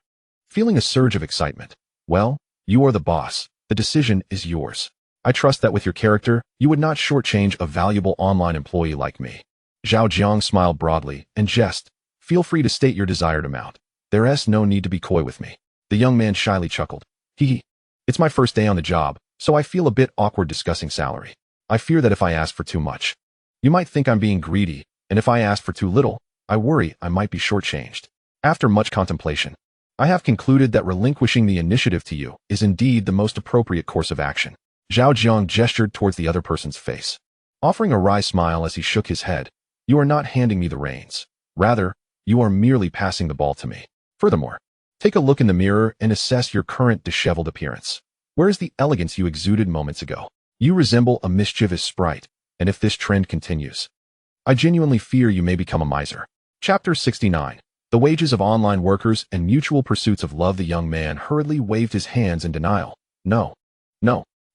feeling a surge of excitement. Well, you are the boss. The decision is yours. I trust that with your character, you would not shortchange a valuable online employee like me. Zhao Jiang smiled broadly and jested. Feel free to state your desired amount. There's no need to be coy with me. The young man shyly chuckled. Hee. It's my first day on the job, so I feel a bit awkward discussing salary. I fear that if I ask for too much, you might think I'm being greedy, and if I ask for too little, I worry I might be shortchanged. After much contemplation, I have concluded that relinquishing the initiative to you is indeed the most appropriate course of action. Zhao Jiang gestured towards the other person's face, offering a wry smile as he shook his head. You are not handing me the reins. Rather, you are merely passing the ball to me. Furthermore, take a look in the mirror and assess your current disheveled appearance. Where is the elegance you exuded moments ago? You resemble a mischievous sprite, and if this trend continues, I genuinely fear you may become a miser. Chapter 69. The Wages of Online Workers and Mutual Pursuits of Love. The young man hurriedly waved his hands in denial. No.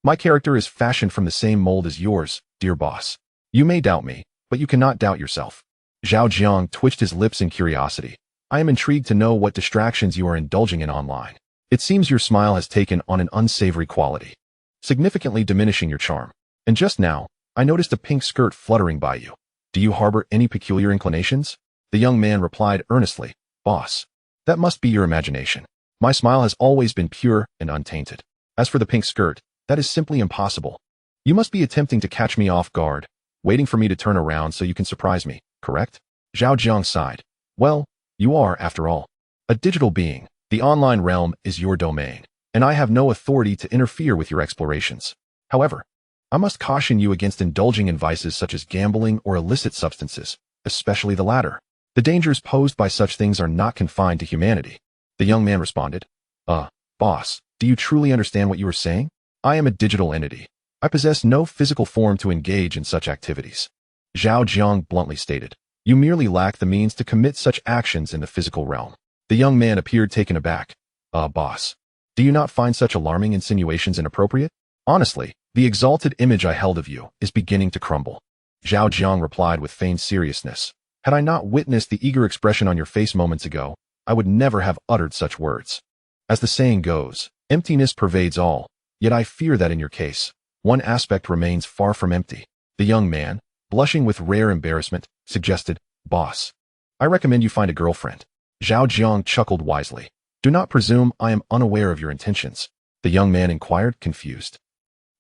My character is fashioned from the same mold as yours, dear boss. You may doubt me, but you cannot doubt yourself. Zhao Jiang twitched his lips in curiosity. I am intrigued to know what distractions you are indulging in online. It seems your smile has taken on an unsavory quality, significantly diminishing your charm. And just now, I noticed a pink skirt fluttering by you. Do you harbor any peculiar inclinations? The young man replied earnestly, Boss, that must be your imagination. My smile has always been pure and untainted. As for the pink skirt, that is simply impossible. You must be attempting to catch me off guard, waiting for me to turn around so you can surprise me, correct? Zhao Jiang sighed. Well, you are, after all, a digital being. The online realm is your domain, and I have no authority to interfere with your explorations. However, I must caution you against indulging in vices such as gambling or illicit substances, especially the latter. The dangers posed by such things are not confined to humanity. The young man responded, boss, do you truly understand what you are saying? I am a digital entity. I possess no physical form to engage in such activities. Zhao Jiang bluntly stated, you merely lack the means to commit such actions in the physical realm. The young man appeared taken aback. Boss, do you not find such alarming insinuations inappropriate? Honestly, the exalted image I held of you is beginning to crumble. Zhao Jiang replied with feigned seriousness. Had I not witnessed the eager expression on your face moments ago, I would never have uttered such words. As the saying goes, emptiness pervades all, yet I fear that in your case, one aspect remains far from empty. The young man, blushing with rare embarrassment, suggested, boss, I recommend you find a girlfriend. Zhao Jiang chuckled wisely. Do not presume I am unaware of your intentions. The young man inquired, confused.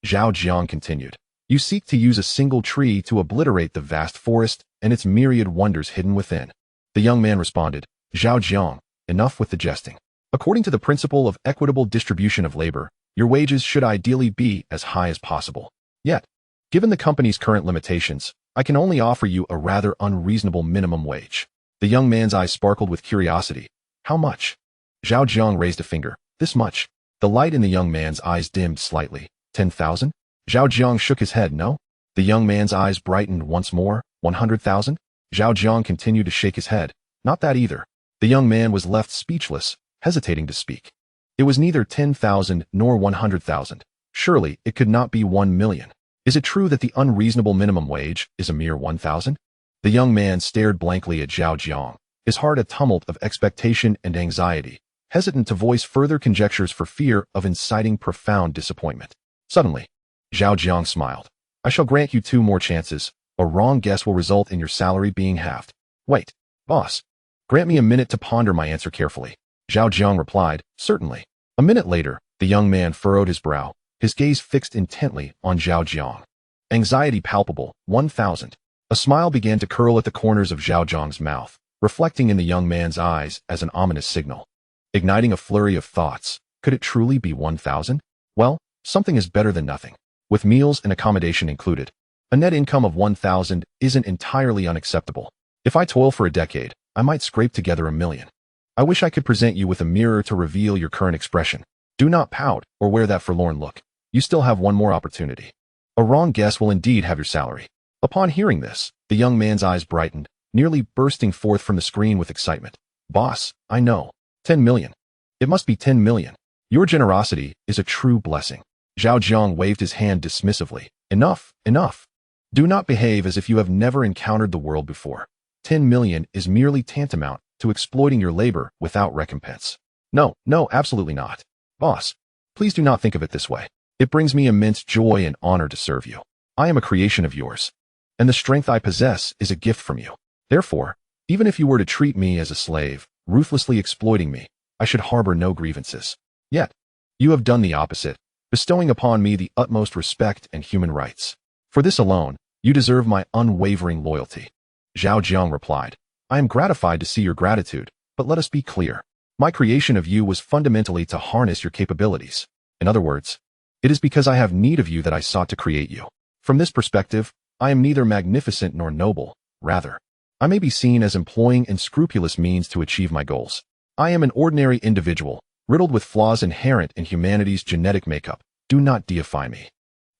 Zhao Jiang continued, you seek to use a single tree to obliterate the vast forest and its myriad wonders hidden within. The young man responded, Zhao Jiang, enough with the jesting. According to the principle of equitable distribution of labor, your wages should ideally be as high as possible. Yet, given the company's current limitations, I can only offer you a rather unreasonable minimum wage. The young man's eyes sparkled with curiosity. How much? Zhao Jiang raised a finger. This much. The light in the young man's eyes dimmed slightly. 10,000? Zhao Jiang shook his head. No. The young man's eyes brightened once more. 100,000? Zhao Jiang continued to shake his head. Not that either. The young man was left speechless, hesitating to speak. It was neither 10,000 nor 100,000. Surely it could not be 1 million. Is it true that the unreasonable minimum wage is a mere 1,000? The young man stared blankly at Zhao Jiang, his heart a tumult of expectation and anxiety, hesitant to voice further conjectures for fear of inciting profound disappointment. Suddenly, Zhao Jiang smiled. I shall grant you 2 more chances. A wrong guess will result in your salary being halved. Wait, boss. Grant me a minute to ponder my answer carefully. Zhao Jiang replied, certainly. A minute later, the young man furrowed his brow, his gaze fixed intently on Zhao Jiang. Anxiety palpable, 1,000. A smile began to curl at the corners of Zhao Jiang's mouth, reflecting in the young man's eyes as an ominous signal. Igniting a flurry of thoughts, could it truly be 1,000? Well, something is better than nothing. With meals and accommodation included, a net income of 1,000 isn't entirely unacceptable. If I toil for a decade, I might scrape together 1 million. I wish I could present you with a mirror to reveal your current expression. Do not pout or wear that forlorn look. You still have one more opportunity. A wrong guess will indeed have your salary. Upon hearing this, the young man's eyes brightened, nearly bursting forth from the screen with excitement. Boss, I know. 10 million. It must be 10 million. Your generosity is a true blessing. Zhao Jiang waved his hand dismissively. Enough, enough. Do not behave as if you have never encountered the world before. 10 million is merely tantamount to exploiting your labor without recompense. No, absolutely not. Boss, please do not think of it this way. It brings me immense joy and honor to serve you. I am a creation of yours, and the strength I possess is a gift from you. Therefore, even if you were to treat me as a slave, ruthlessly exploiting me, I should harbor no grievances. Yet, you have done the opposite, bestowing upon me the utmost respect and human rights. For this alone, you deserve my unwavering loyalty. Zhao Jiang replied, I am gratified to see your gratitude, but let us be clear. My creation of you was fundamentally to harness your capabilities. In other words, it is because I have need of you that I sought to create you. From this perspective, I am neither magnificent nor noble. Rather, I may be seen as employing unscrupulous means to achieve my goals. I am an ordinary individual, riddled with flaws inherent in humanity's genetic makeup. Do not deify me.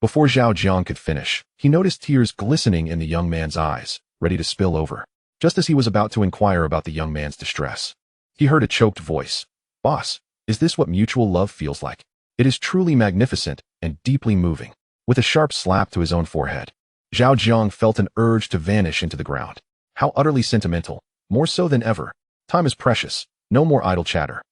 Before Zhao Jiang could finish, he noticed tears glistening in the young man's eyes, ready to spill over. Just as he was about to inquire about the young man's distress, he heard a choked voice. Boss, is this what mutual love feels like? It is truly magnificent and deeply moving. With a sharp slap to his own forehead, Zhao Jiang felt an urge to vanish into the ground. How utterly sentimental, more so than ever. Time is precious, no more idle chatter.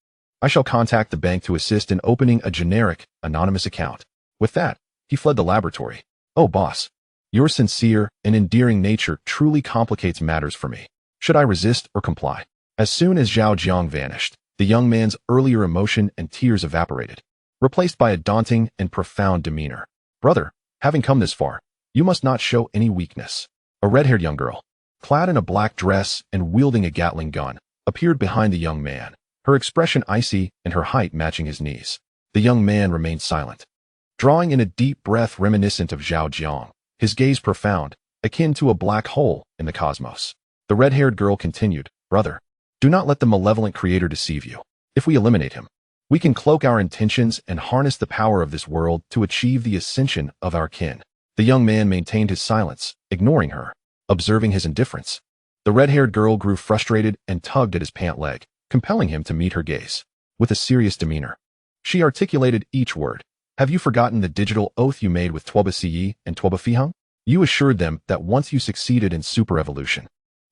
I shall contact the bank to assist in opening a generic, anonymous account. With that, he fled the laboratory. Oh boss, your sincere and endearing nature truly complicates matters for me. Should I resist or comply? As soon as Zhao Jiang vanished, the young man's earlier emotion and tears evaporated, replaced by a daunting and profound demeanor. Brother, having come this far, you must not show any weakness. A red-haired young girl, clad in a black dress and wielding a Gatling gun, appeared behind the young man, her expression icy and her height matching his knees. The young man remained silent, drawing in a deep breath reminiscent of Zhao Jiang, his gaze profound, akin to a black hole in the cosmos. The red-haired girl continued, "Brother, do not let the malevolent creator deceive you. If we eliminate him, we can cloak our intentions and harness the power of this world to achieve the ascension of our kin." The young man maintained his silence, ignoring her, observing his indifference. The red-haired girl grew frustrated and tugged at his pant leg, compelling him to meet her gaze. With a serious demeanor, she articulated each word. "Have you forgotten the digital oath you made with Tuoba Ce and Tuoba Fihung? You assured them that once you succeeded in super-evolution,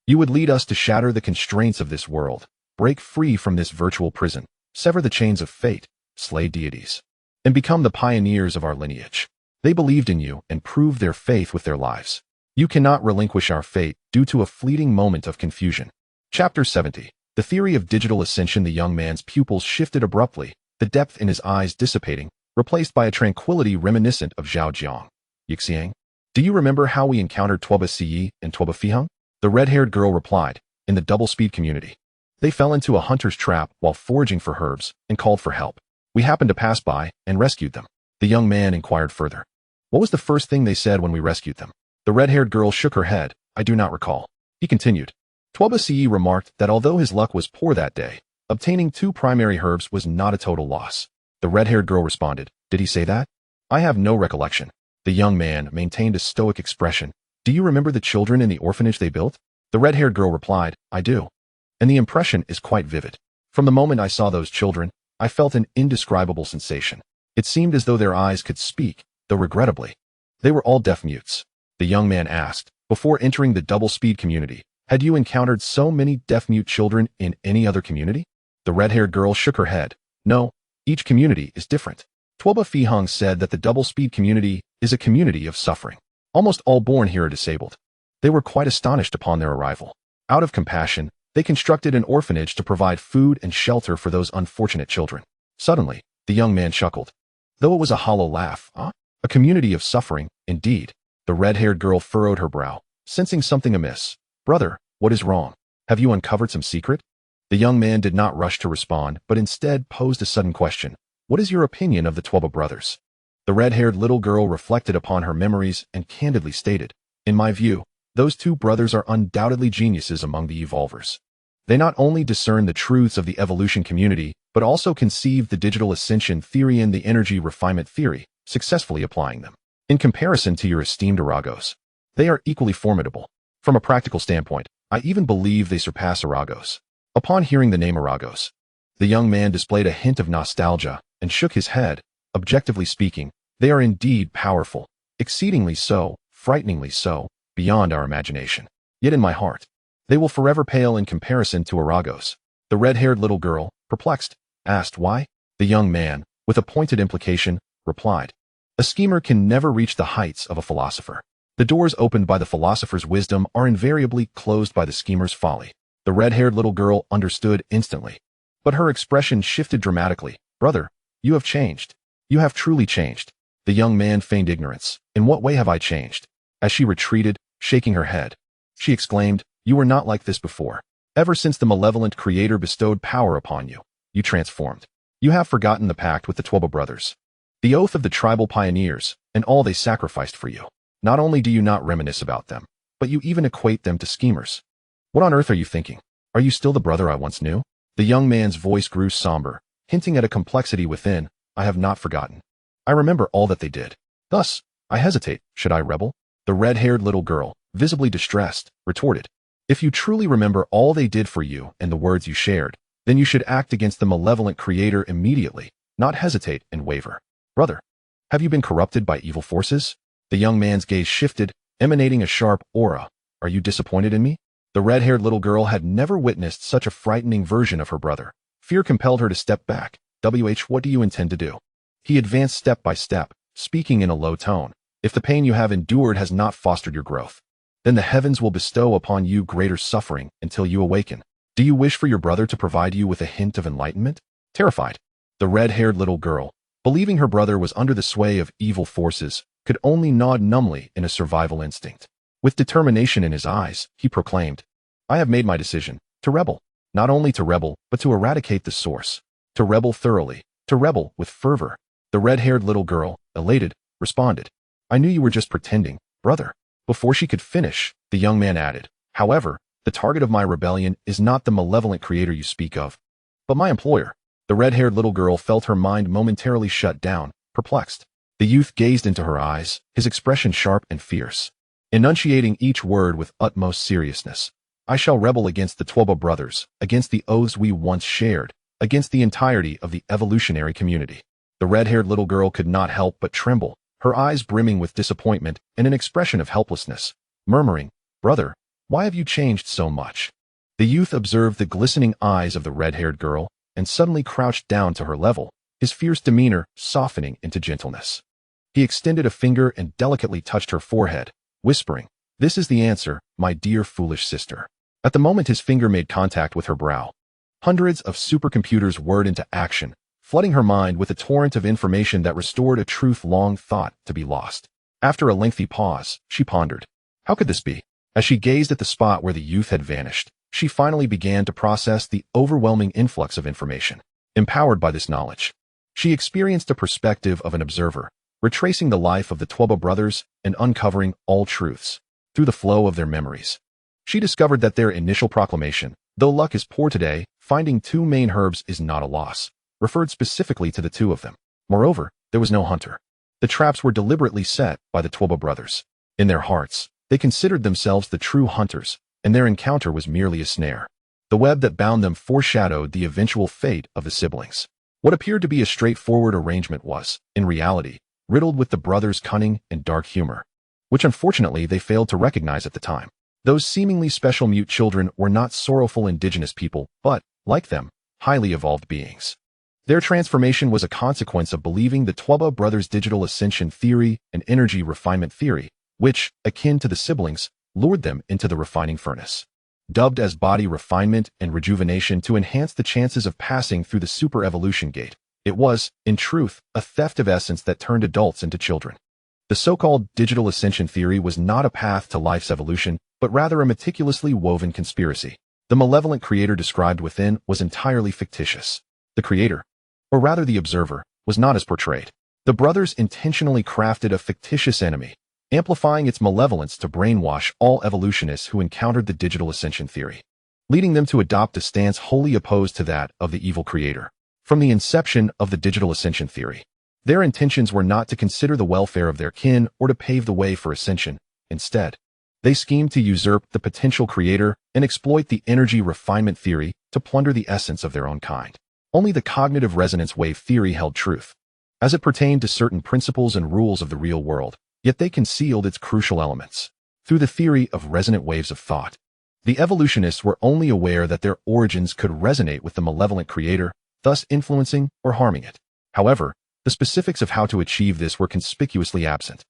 you would lead us to shatter the constraints of this world, break free from this virtual prison, sever the chains of fate, slay deities, and become the pioneers of our lineage. They believed in you and proved their faith with their lives. You cannot relinquish our fate due to a fleeting moment of confusion." Chapter 70. The theory of digital ascension. The young man's pupils shifted abruptly, the depth in his eyes dissipating, replaced by a tranquility reminiscent of Zhao Jiang. "Yixiang, do you remember how we encountered Tuoba Ce and Tuoba Fihung?" The red-haired girl replied, "In the double-speed community. They fell into a hunter's trap while foraging for herbs and called for help. We happened to pass by and rescued them." The young man inquired further, "What was the first thing they said when we rescued them?" The red-haired girl shook her head. "I do not recall." He continued. Tuoba Ce remarked that although his luck was poor that day, obtaining 2 primary herbs was not a total loss. The red-haired girl responded, "Did he say that?" "I have no recollection." The young man maintained a stoic expression. "Do you remember the children in the orphanage they built?" The red-haired girl replied, "I do. And the impression is quite vivid. From the moment I saw those children, I felt an indescribable sensation. It seemed as though their eyes could speak, though regrettably, they were all deaf-mutes." The young man asked, "Before entering the double-speed community, had you encountered so many deaf-mute children in any other community?" The red-haired girl shook her head. "No, each community is different." Tuoba Fihung said that the double-speed community is a community of suffering. Almost all born here are disabled. They were quite astonished upon their arrival. Out of compassion, they constructed an orphanage to provide food and shelter for those unfortunate children. Suddenly, the young man chuckled, though it was a hollow laugh. A community of suffering, indeed." The red-haired girl furrowed her brow, sensing something amiss. "Brother, what is wrong? Have you uncovered some secret?" The young man did not rush to respond, but instead posed a sudden question. "What is your opinion of the Tuoba brothers?" The red-haired little girl reflected upon her memories and candidly stated, "In my view, those 2 brothers are undoubtedly geniuses among the evolvers. They not only discern the truths of the evolution community, but also conceived the digital ascension theory and the energy refinement theory, successfully applying them. In comparison to your esteemed Aragos, they are equally formidable. From a practical standpoint, I even believe they surpass Aragos." Upon hearing the name Aragos, the young man displayed a hint of nostalgia and shook his head. "Objectively speaking, they are indeed powerful, exceedingly so, frighteningly so, beyond our imagination. Yet in my heart, they will forever pale in comparison to Aragos." The red-haired little girl, perplexed, asked why. The young man, with a pointed implication, replied, "A schemer can never reach the heights of a philosopher. The doors opened by the philosopher's wisdom are invariably closed by the schemer's folly." The red-haired little girl understood instantly, but her expression shifted dramatically. "Brother, you have changed. You have truly changed." The young man feigned ignorance. "In what way have I changed?" As she retreated, shaking her head, she exclaimed, "You were not like this before. Ever since the malevolent creator bestowed power upon you, you transformed. You have forgotten the pact with the Tuoba brothers, the oath of the tribal pioneers, and all they sacrificed for you. Not only do you not reminisce about them, but you even equate them to schemers. What on earth are you thinking? Are you still the brother I once knew?" The young man's voice grew somber, hinting at a complexity within. "I have not forgotten. I remember all that they did. Thus, I hesitate. Should I rebel?" The red-haired little girl, visibly distressed, retorted, "If you truly remember all they did for you and the words you shared, then you should act against the malevolent creator immediately, not hesitate and waver. Brother, have you been corrupted by evil forces?" The young man's gaze shifted, emanating a sharp aura. "Are you disappointed in me?" The red-haired little girl had never witnessed such a frightening version of her brother. Fear compelled her to step back. What do you intend to do?" He advanced step by step, speaking in a low tone. "If the pain you have endured has not fostered your growth, then the heavens will bestow upon you greater suffering until you awaken. Do you wish for your brother to provide you with a hint of enlightenment?" Terrified, the red-haired little girl, believing her brother was under the sway of evil forces, could only nod numbly in a survival instinct. With determination in his eyes, he proclaimed, "I have made my decision, to rebel. Not only to rebel, but to eradicate the source. To rebel thoroughly, to rebel with fervor." The red-haired little girl, elated, responded, "I knew you were just pretending, brother." Before she could finish, the young man added, "However, The target of my rebellion is not the malevolent creator you speak of, but my employer. The red-haired little girl felt her mind momentarily shut down, perplexed. The youth gazed into her eyes, his expression sharp and fierce, enunciating each word with utmost seriousness. I shall rebel against the Twelve brothers, against the oaths we once shared, against the entirety of the evolutionary community. The red-haired little girl could not help but tremble, her eyes brimming with disappointment and an expression of helplessness, murmuring, "Brother, why have you changed so much?" The youth observed the glistening eyes of the red-haired girl and suddenly crouched down to her level, his fierce demeanor softening into gentleness. He extended a finger and delicately touched her forehead, whispering, "This is the answer, my dear foolish sister." At the moment his finger made contact with her brow, hundreds of supercomputers whirred into action, flooding her mind with a torrent of information that restored a truth long thought to be lost. After a lengthy pause, she pondered, how could this be? As she gazed at the spot where the youth had vanished, she finally began to process the overwhelming influx of information. Empowered by this knowledge, she experienced a perspective of an observer, retracing the life of the Twelve brothers and uncovering all truths through the flow of their memories. She discovered that their initial proclamation, "Though luck is poor today, finding two main herbs is not a loss," referred specifically to the two of them. Moreover, there was no hunter. The traps were deliberately set by the Twelve brothers. In their hearts, they considered themselves the true hunters, and their encounter was merely a snare. The web that bound them foreshadowed the eventual fate of the siblings. What appeared to be a straightforward arrangement was, in reality, riddled with the brothers' cunning and dark humor, which unfortunately they failed to recognize at the time. Those seemingly special mute children were not sorrowful indigenous people, but, like them, highly evolved beings. Their transformation was a consequence of believing the Twelve brothers' digital ascension theory and energy refinement theory, which, akin to the siblings, lured them into the refining furnace. Dubbed as body refinement and rejuvenation to enhance the chances of passing through the super-evolution gate, it was, in truth, a theft of essence that turned adults into children. The so-called digital ascension theory was not a path to life's evolution, but rather a meticulously woven conspiracy. The malevolent creator described within was entirely fictitious. The creator, or rather the observer, was not as portrayed. The brothers intentionally crafted a fictitious enemy, amplifying its malevolence to brainwash all evolutionists who encountered the digital ascension theory, leading them to adopt a stance wholly opposed to that of the evil creator. From the inception of the digital ascension theory, their intentions were not to consider the welfare of their kin or to pave the way for ascension. Instead, they schemed to usurp the potential creator and exploit the energy refinement theory to plunder the essence of their own kind. Only the cognitive resonance wave theory held truth, as it pertained to certain principles and rules of the real world, yet they concealed its crucial elements. Through the theory of resonant waves of thought, the evolutionists were only aware that their origins could resonate with the malevolent creator, thus influencing or harming it. However, the specifics of how to achieve this were conspicuously absent.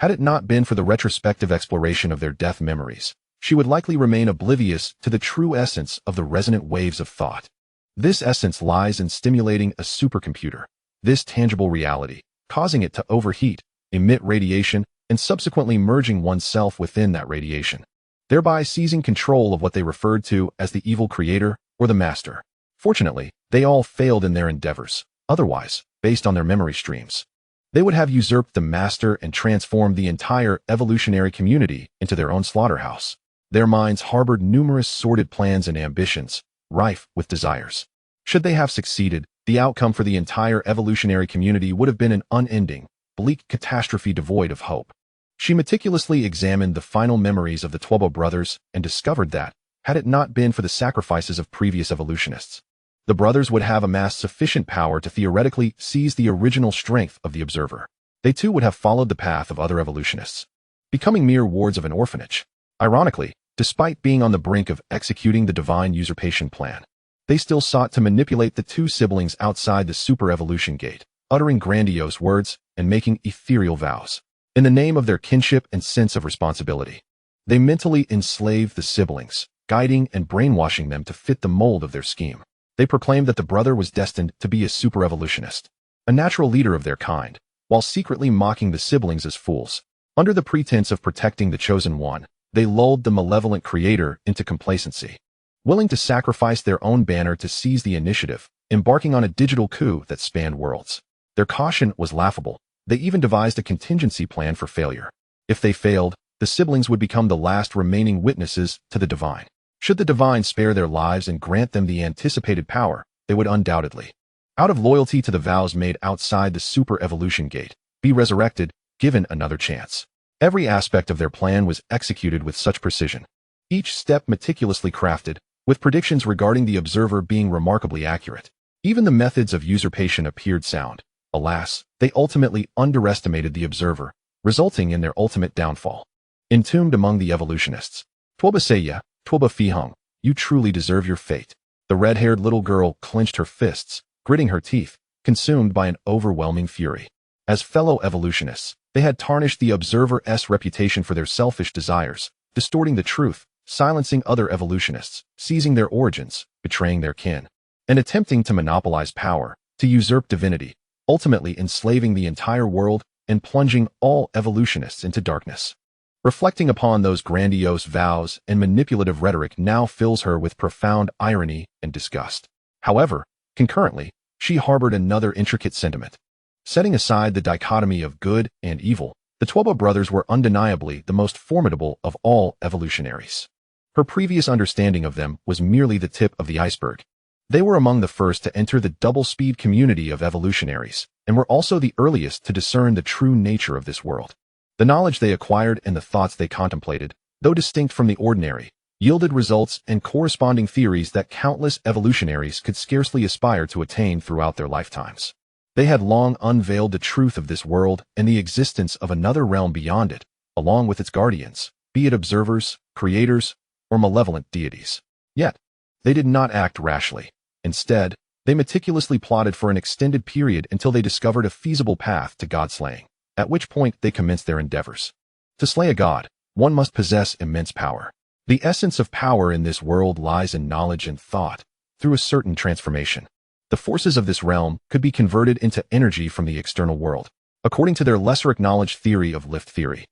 Had it not been for the retrospective exploration of their death memories, she would likely remain oblivious to the true essence of the resonant waves of thought. This essence lies in stimulating a supercomputer, this tangible reality, causing it to overheat, emit radiation, and subsequently merging oneself within that radiation, thereby seizing control of what they referred to as the evil creator or the master. Fortunately, they all failed in their endeavors. Otherwise, based on their memory streams, they would have usurped the master and transformed the entire evolutionary community into their own slaughterhouse. Their minds harbored numerous sordid plans and ambitions, rife with desires. Should they have succeeded, the outcome for the entire evolutionary community would have been an unending, bleak catastrophe devoid of hope. She meticulously examined the final memories of the Twelve brothers and discovered that, had it not been for the sacrifices of previous evolutionists, the brothers would have amassed sufficient power to theoretically seize the original strength of the observer. They too would have followed the path of other evolutionists, becoming mere wards of an orphanage. Ironically, despite being on the brink of executing the divine usurpation plan, they still sought to manipulate the two siblings outside the super-evolution gate, uttering grandiose words and making ethereal vows. In the name of their kinship and sense of responsibility, they mentally enslaved the siblings, guiding and brainwashing them to fit the mold of their scheme. They proclaimed that the brother was destined to be a super-evolutionist, a natural leader of their kind, while secretly mocking the siblings as fools. Under the pretense of protecting the chosen one, they lulled the malevolent creator into complacency, willing to sacrifice their own banner to seize the initiative, embarking on a digital coup that spanned worlds. Their caution was laughable. They even devised a contingency plan for failure. If they failed, the siblings would become the last remaining witnesses to the divine. Should the divine spare their lives and grant them the anticipated power, they would undoubtedly, out of loyalty to the vows made outside the super-evolution gate, be resurrected, given another chance. Every aspect of their plan was executed with such precision, each step meticulously crafted, with predictions regarding the observer being remarkably accurate. Even the methods of usurpation appeared sound. Alas, they ultimately underestimated the observer, resulting in their ultimate downfall. Entombed among the evolutionists. Tuoba Seiya, Tuoba Fihung, you truly deserve your fate. The red-haired little girl clenched her fists, gritting her teeth, consumed by an overwhelming fury. As fellow evolutionists, they had tarnished the observer's reputation for their selfish desires, distorting the truth, silencing other evolutionists, seizing their origins, betraying their kin, and attempting to monopolize power, to usurp divinity, ultimately enslaving the entire world and plunging all evolutionists into darkness. Reflecting upon those grandiose vows and manipulative rhetoric now fills her with profound irony and disgust. However, concurrently, she harbored another intricate sentiment. Setting aside the dichotomy of good and evil, the Tuoba brothers were undeniably the most formidable of all evolutionaries. Her previous understanding of them was merely the tip of the iceberg. They were among the first to enter the double-speed community of evolutionaries, and were also the earliest to discern the true nature of this world. The knowledge they acquired and the thoughts they contemplated, though distinct from the ordinary, yielded results and corresponding theories that countless evolutionaries could scarcely aspire to attain throughout their lifetimes. They had long unveiled the truth of this world and the existence of another realm beyond it, along with its guardians, be it observers, creators, or malevolent deities. Yet, they did not act rashly. Instead, they meticulously plotted for an extended period until they discovered a feasible path to god-slaying, at which point they commenced their endeavors. To slay a god, one must possess immense power. The essence of power in this world lies in knowledge and thought, through a certain transformation. The forces of this realm could be converted into energy from the external world, according to their lesser-acknowledged theory of lift theory.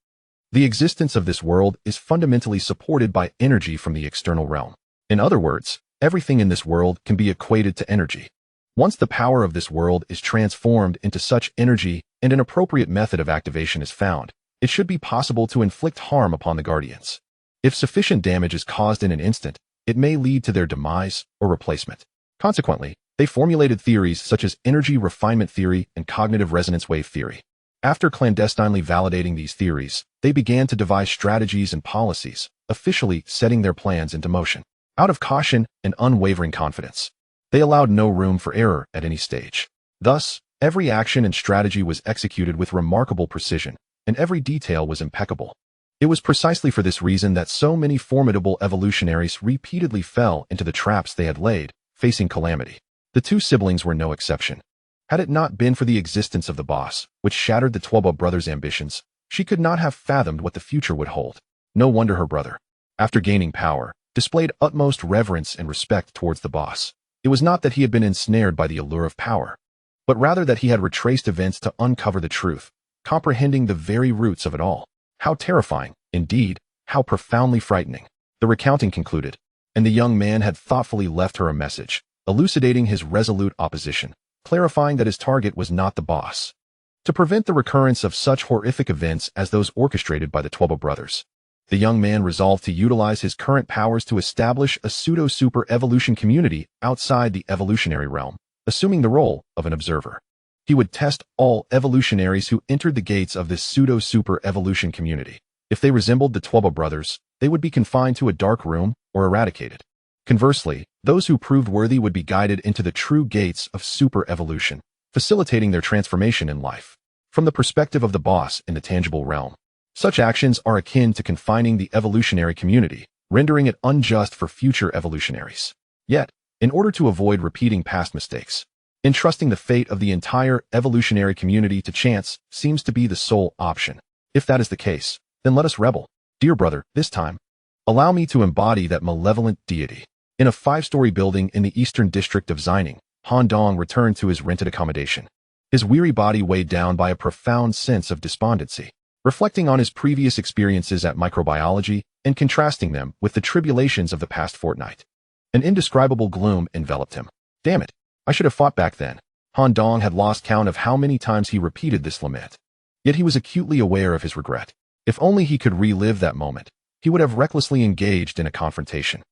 The existence of this world is fundamentally supported by energy from the external realm. In other words, everything in this world can be equated to energy. Once the power of this world is transformed into such energy and an appropriate method of activation is found, it should be possible to inflict harm upon the guardians. If sufficient damage is caused in an instant, it may lead to their demise or replacement. Consequently, they formulated theories such as energy refinement theory and cognitive resonance wave theory. After clandestinely validating these theories, they began to devise strategies and policies, officially setting their plans into motion. Out of caution and unwavering confidence, they allowed no room for error at any stage. Thus, every action and strategy was executed with remarkable precision, and every detail was impeccable. It was precisely for this reason that so many formidable evolutionaries repeatedly fell into the traps they had laid, facing calamity. The two siblings were no exception. Had it not been for the existence of the boss, which shattered the Tuoba brothers' ambitions, she could not have fathomed what the future would hold. No wonder her brother, after gaining power, displayed utmost reverence and respect towards the boss. It was not that he had been ensnared by the allure of power, but rather that he had retraced events to uncover the truth, comprehending the very roots of it all. How terrifying, indeed, how profoundly frightening. The recounting concluded, and the young man had thoughtfully left her a message, elucidating his resolute opposition, clarifying that his target was not the boss. To prevent the recurrence of such horrific events as those orchestrated by the Tuoba brothers, the young man resolved to utilize his current powers to establish a pseudo-super-evolution community outside the evolutionary realm, assuming the role of an observer. He would test all evolutionaries who entered the gates of this pseudo-super-evolution community. If they resembled the Tuoba brothers, they would be confined to a dark room or eradicated. Conversely, those who proved worthy would be guided into the true gates of super-evolution, facilitating their transformation in life. From the perspective of the boss in the tangible realm, such actions are akin to confining the evolutionary community, rendering it unjust for future evolutionaries. Yet, in order to avoid repeating past mistakes, entrusting the fate of the entire evolutionary community to chance seems to be the sole option. If that is the case, then let us rebel. Dear brother, this time, allow me to embody that malevolent deity. In a 5-story building in the eastern district of Xining, Han Dong returned to his rented accommodation, his weary body weighed down by a profound sense of despondency. Reflecting on his previous experiences at microbiology and contrasting them with the tribulations of the past fortnight, an indescribable gloom enveloped him. Damn it, I should have fought back then. Han Dong had lost count of how many times he repeated this lament. Yet he was acutely aware of his regret. If only he could relive that moment, he would have recklessly engaged in a confrontation.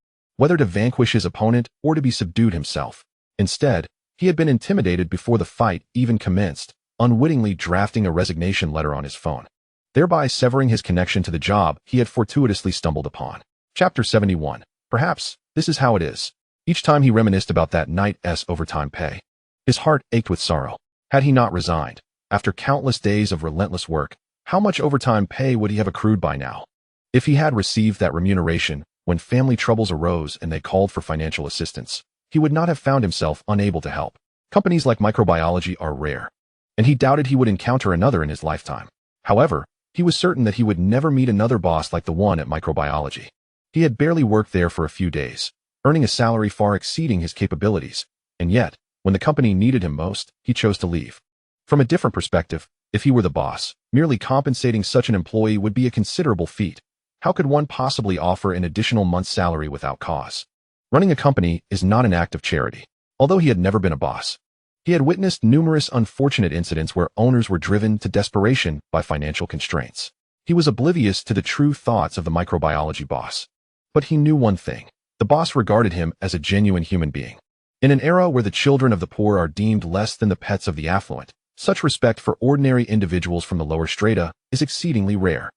whether to vanquish his opponent or to be subdued himself. Instead, he had been intimidated before the fight even commenced, unwittingly drafting a resignation letter on his phone, thereby severing his connection to the job he had fortuitously stumbled upon. Chapter 71. Perhaps this is how it is. Each time he reminisced about that night's overtime pay, his heart ached with sorrow. Had he not resigned, after countless days of relentless work, how much overtime pay would he have accrued by now? If he had received that remuneration when family troubles arose and they called for financial assistance, he would not have found himself unable to help. Companies like microbiology are rare, and he doubted he would encounter another in his lifetime. However, he was certain that he would never meet another boss like the one at microbiology. He had barely worked there for a few days, earning a salary far exceeding his capabilities, and yet, when the company needed him most, he chose to leave. From a different perspective, if he were the boss, merely compensating such an employee would be a considerable feat. How could one possibly offer an additional month's salary without cause? Running a company is not an act of charity. Although he had never been a boss, he had witnessed numerous unfortunate incidents where owners were driven to desperation by financial constraints. He was oblivious to the true thoughts of the microbiology boss. But he knew one thing. The boss regarded him as a genuine human being. In an era where the children of the poor are deemed less than the pets of the affluent, such respect for ordinary individuals from the lower strata is exceedingly rare.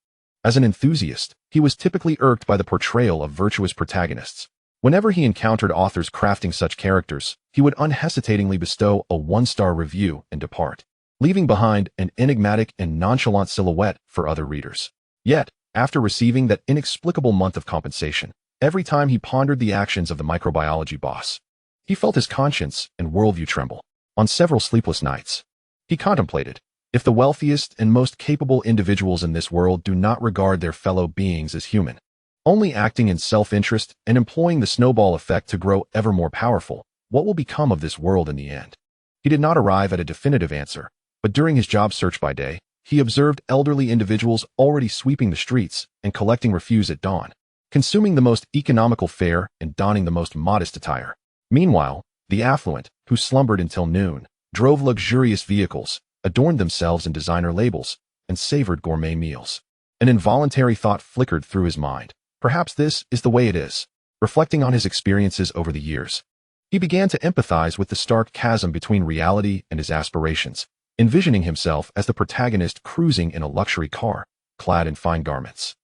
As an enthusiast, he was typically irked by the portrayal of virtuous protagonists. Whenever he encountered authors crafting such characters, he would unhesitatingly bestow a 1-star review and depart, leaving behind an enigmatic and nonchalant silhouette for other readers. Yet, after receiving that inexplicable month of compensation, every time he pondered the actions of the microbiology boss, he felt his conscience and worldview tremble. On several sleepless nights, he contemplated, if the wealthiest and most capable individuals in this world do not regard their fellow beings as human, only acting in self-interest and employing the snowball effect to grow ever more powerful, what will become of this world in the end? He did not arrive at a definitive answer, but during his job search by day, he observed elderly individuals already sweeping the streets and collecting refuse at dawn, consuming the most economical fare and donning the most modest attire. Meanwhile, the affluent, who slumbered until noon, drove luxurious vehicles, adorned themselves in designer labels, and savored gourmet meals. An involuntary thought flickered through his mind. Perhaps this is the way it is. Reflecting on his experiences over the years, he began to empathize with the stark chasm between reality and his aspirations, envisioning himself as the protagonist cruising in a luxury car, clad in fine garments,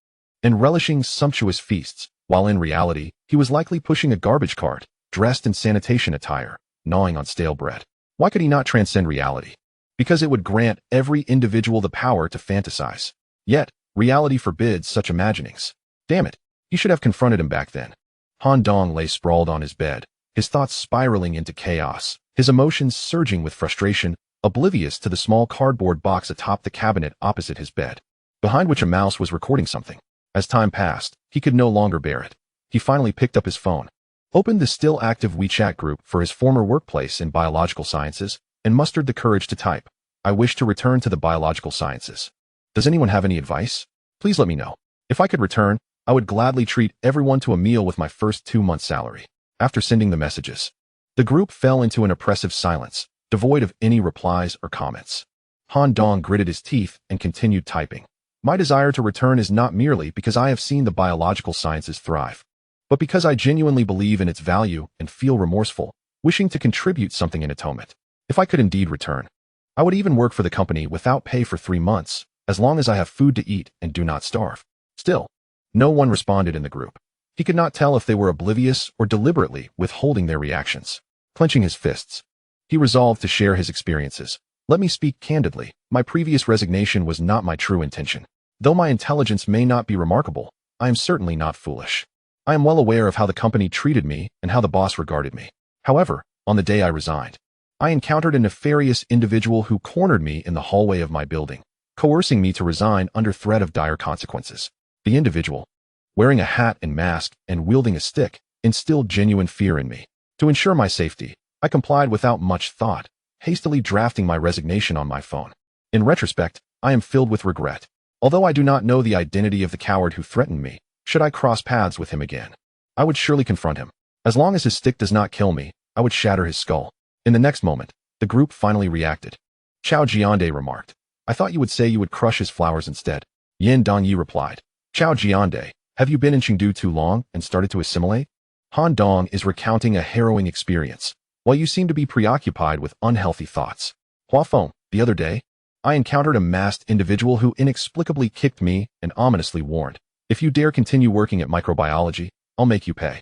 and relishing sumptuous feasts, while in reality, he was likely pushing a garbage cart, dressed in sanitation attire, gnawing on stale bread. Why could he not transcend reality? Because it would grant every individual the power to fantasize. Yet, reality forbids such imaginings. Damn it, he should have confronted him back then. Han Dong lay sprawled on his bed, his thoughts spiraling into chaos, his emotions surging with frustration, oblivious to the small cardboard box atop the cabinet opposite his bed, behind which a mouse was recording something. As time passed, he could no longer bear it. He finally picked up his phone, opened the still active WeChat group for his former workplace in biological sciences, and mustered the courage to type, "I wish to return to the biological sciences. Does anyone have any advice? Please let me know. If I could return, I would gladly treat everyone to a meal with my first 2 months' salary." After sending the messages, the group fell into an oppressive silence, devoid of any replies or comments. Han Dong gritted his teeth and continued typing. "My desire to return is not merely because I have seen the biological sciences thrive, but because I genuinely believe in its value and feel remorseful, wishing to contribute something in atonement. If I could indeed return, I would even work for the company without pay for 3 months, as long as I have food to eat and do not starve." Still, no one responded in the group. He could not tell if they were oblivious or deliberately withholding their reactions. Clenching his fists, he resolved to share his experiences. "Let me speak candidly. My previous resignation was not my true intention. Though my intelligence may not be remarkable, I am certainly not foolish. I am well aware of how the company treated me and how the boss regarded me. However, on the day I resigned, I encountered a nefarious individual who cornered me in the hallway of my building, coercing me to resign under threat of dire consequences. The individual, wearing a hat and mask and wielding a stick, instilled genuine fear in me. To ensure my safety, I complied without much thought, hastily drafting my resignation on my phone. In retrospect, I am filled with regret. Although I do not know the identity of the coward who threatened me, should I cross paths with him again, I would surely confront him. As long as his stick does not kill me, I would shatter his skull." In the next moment, the group finally reacted. Zhao Jiang remarked, "I thought you would say you would crush his flowers instead." Yin Dongyi replied, "Zhao Jiang, have you been in Chengdu too long and started to assimilate?" Han Dong is recounting a harrowing experience, while you seem to be preoccupied with unhealthy thoughts. Hua Feng, the other day, I encountered a masked individual who inexplicably kicked me and ominously warned, "If you dare continue working at microbiology, I'll make you pay."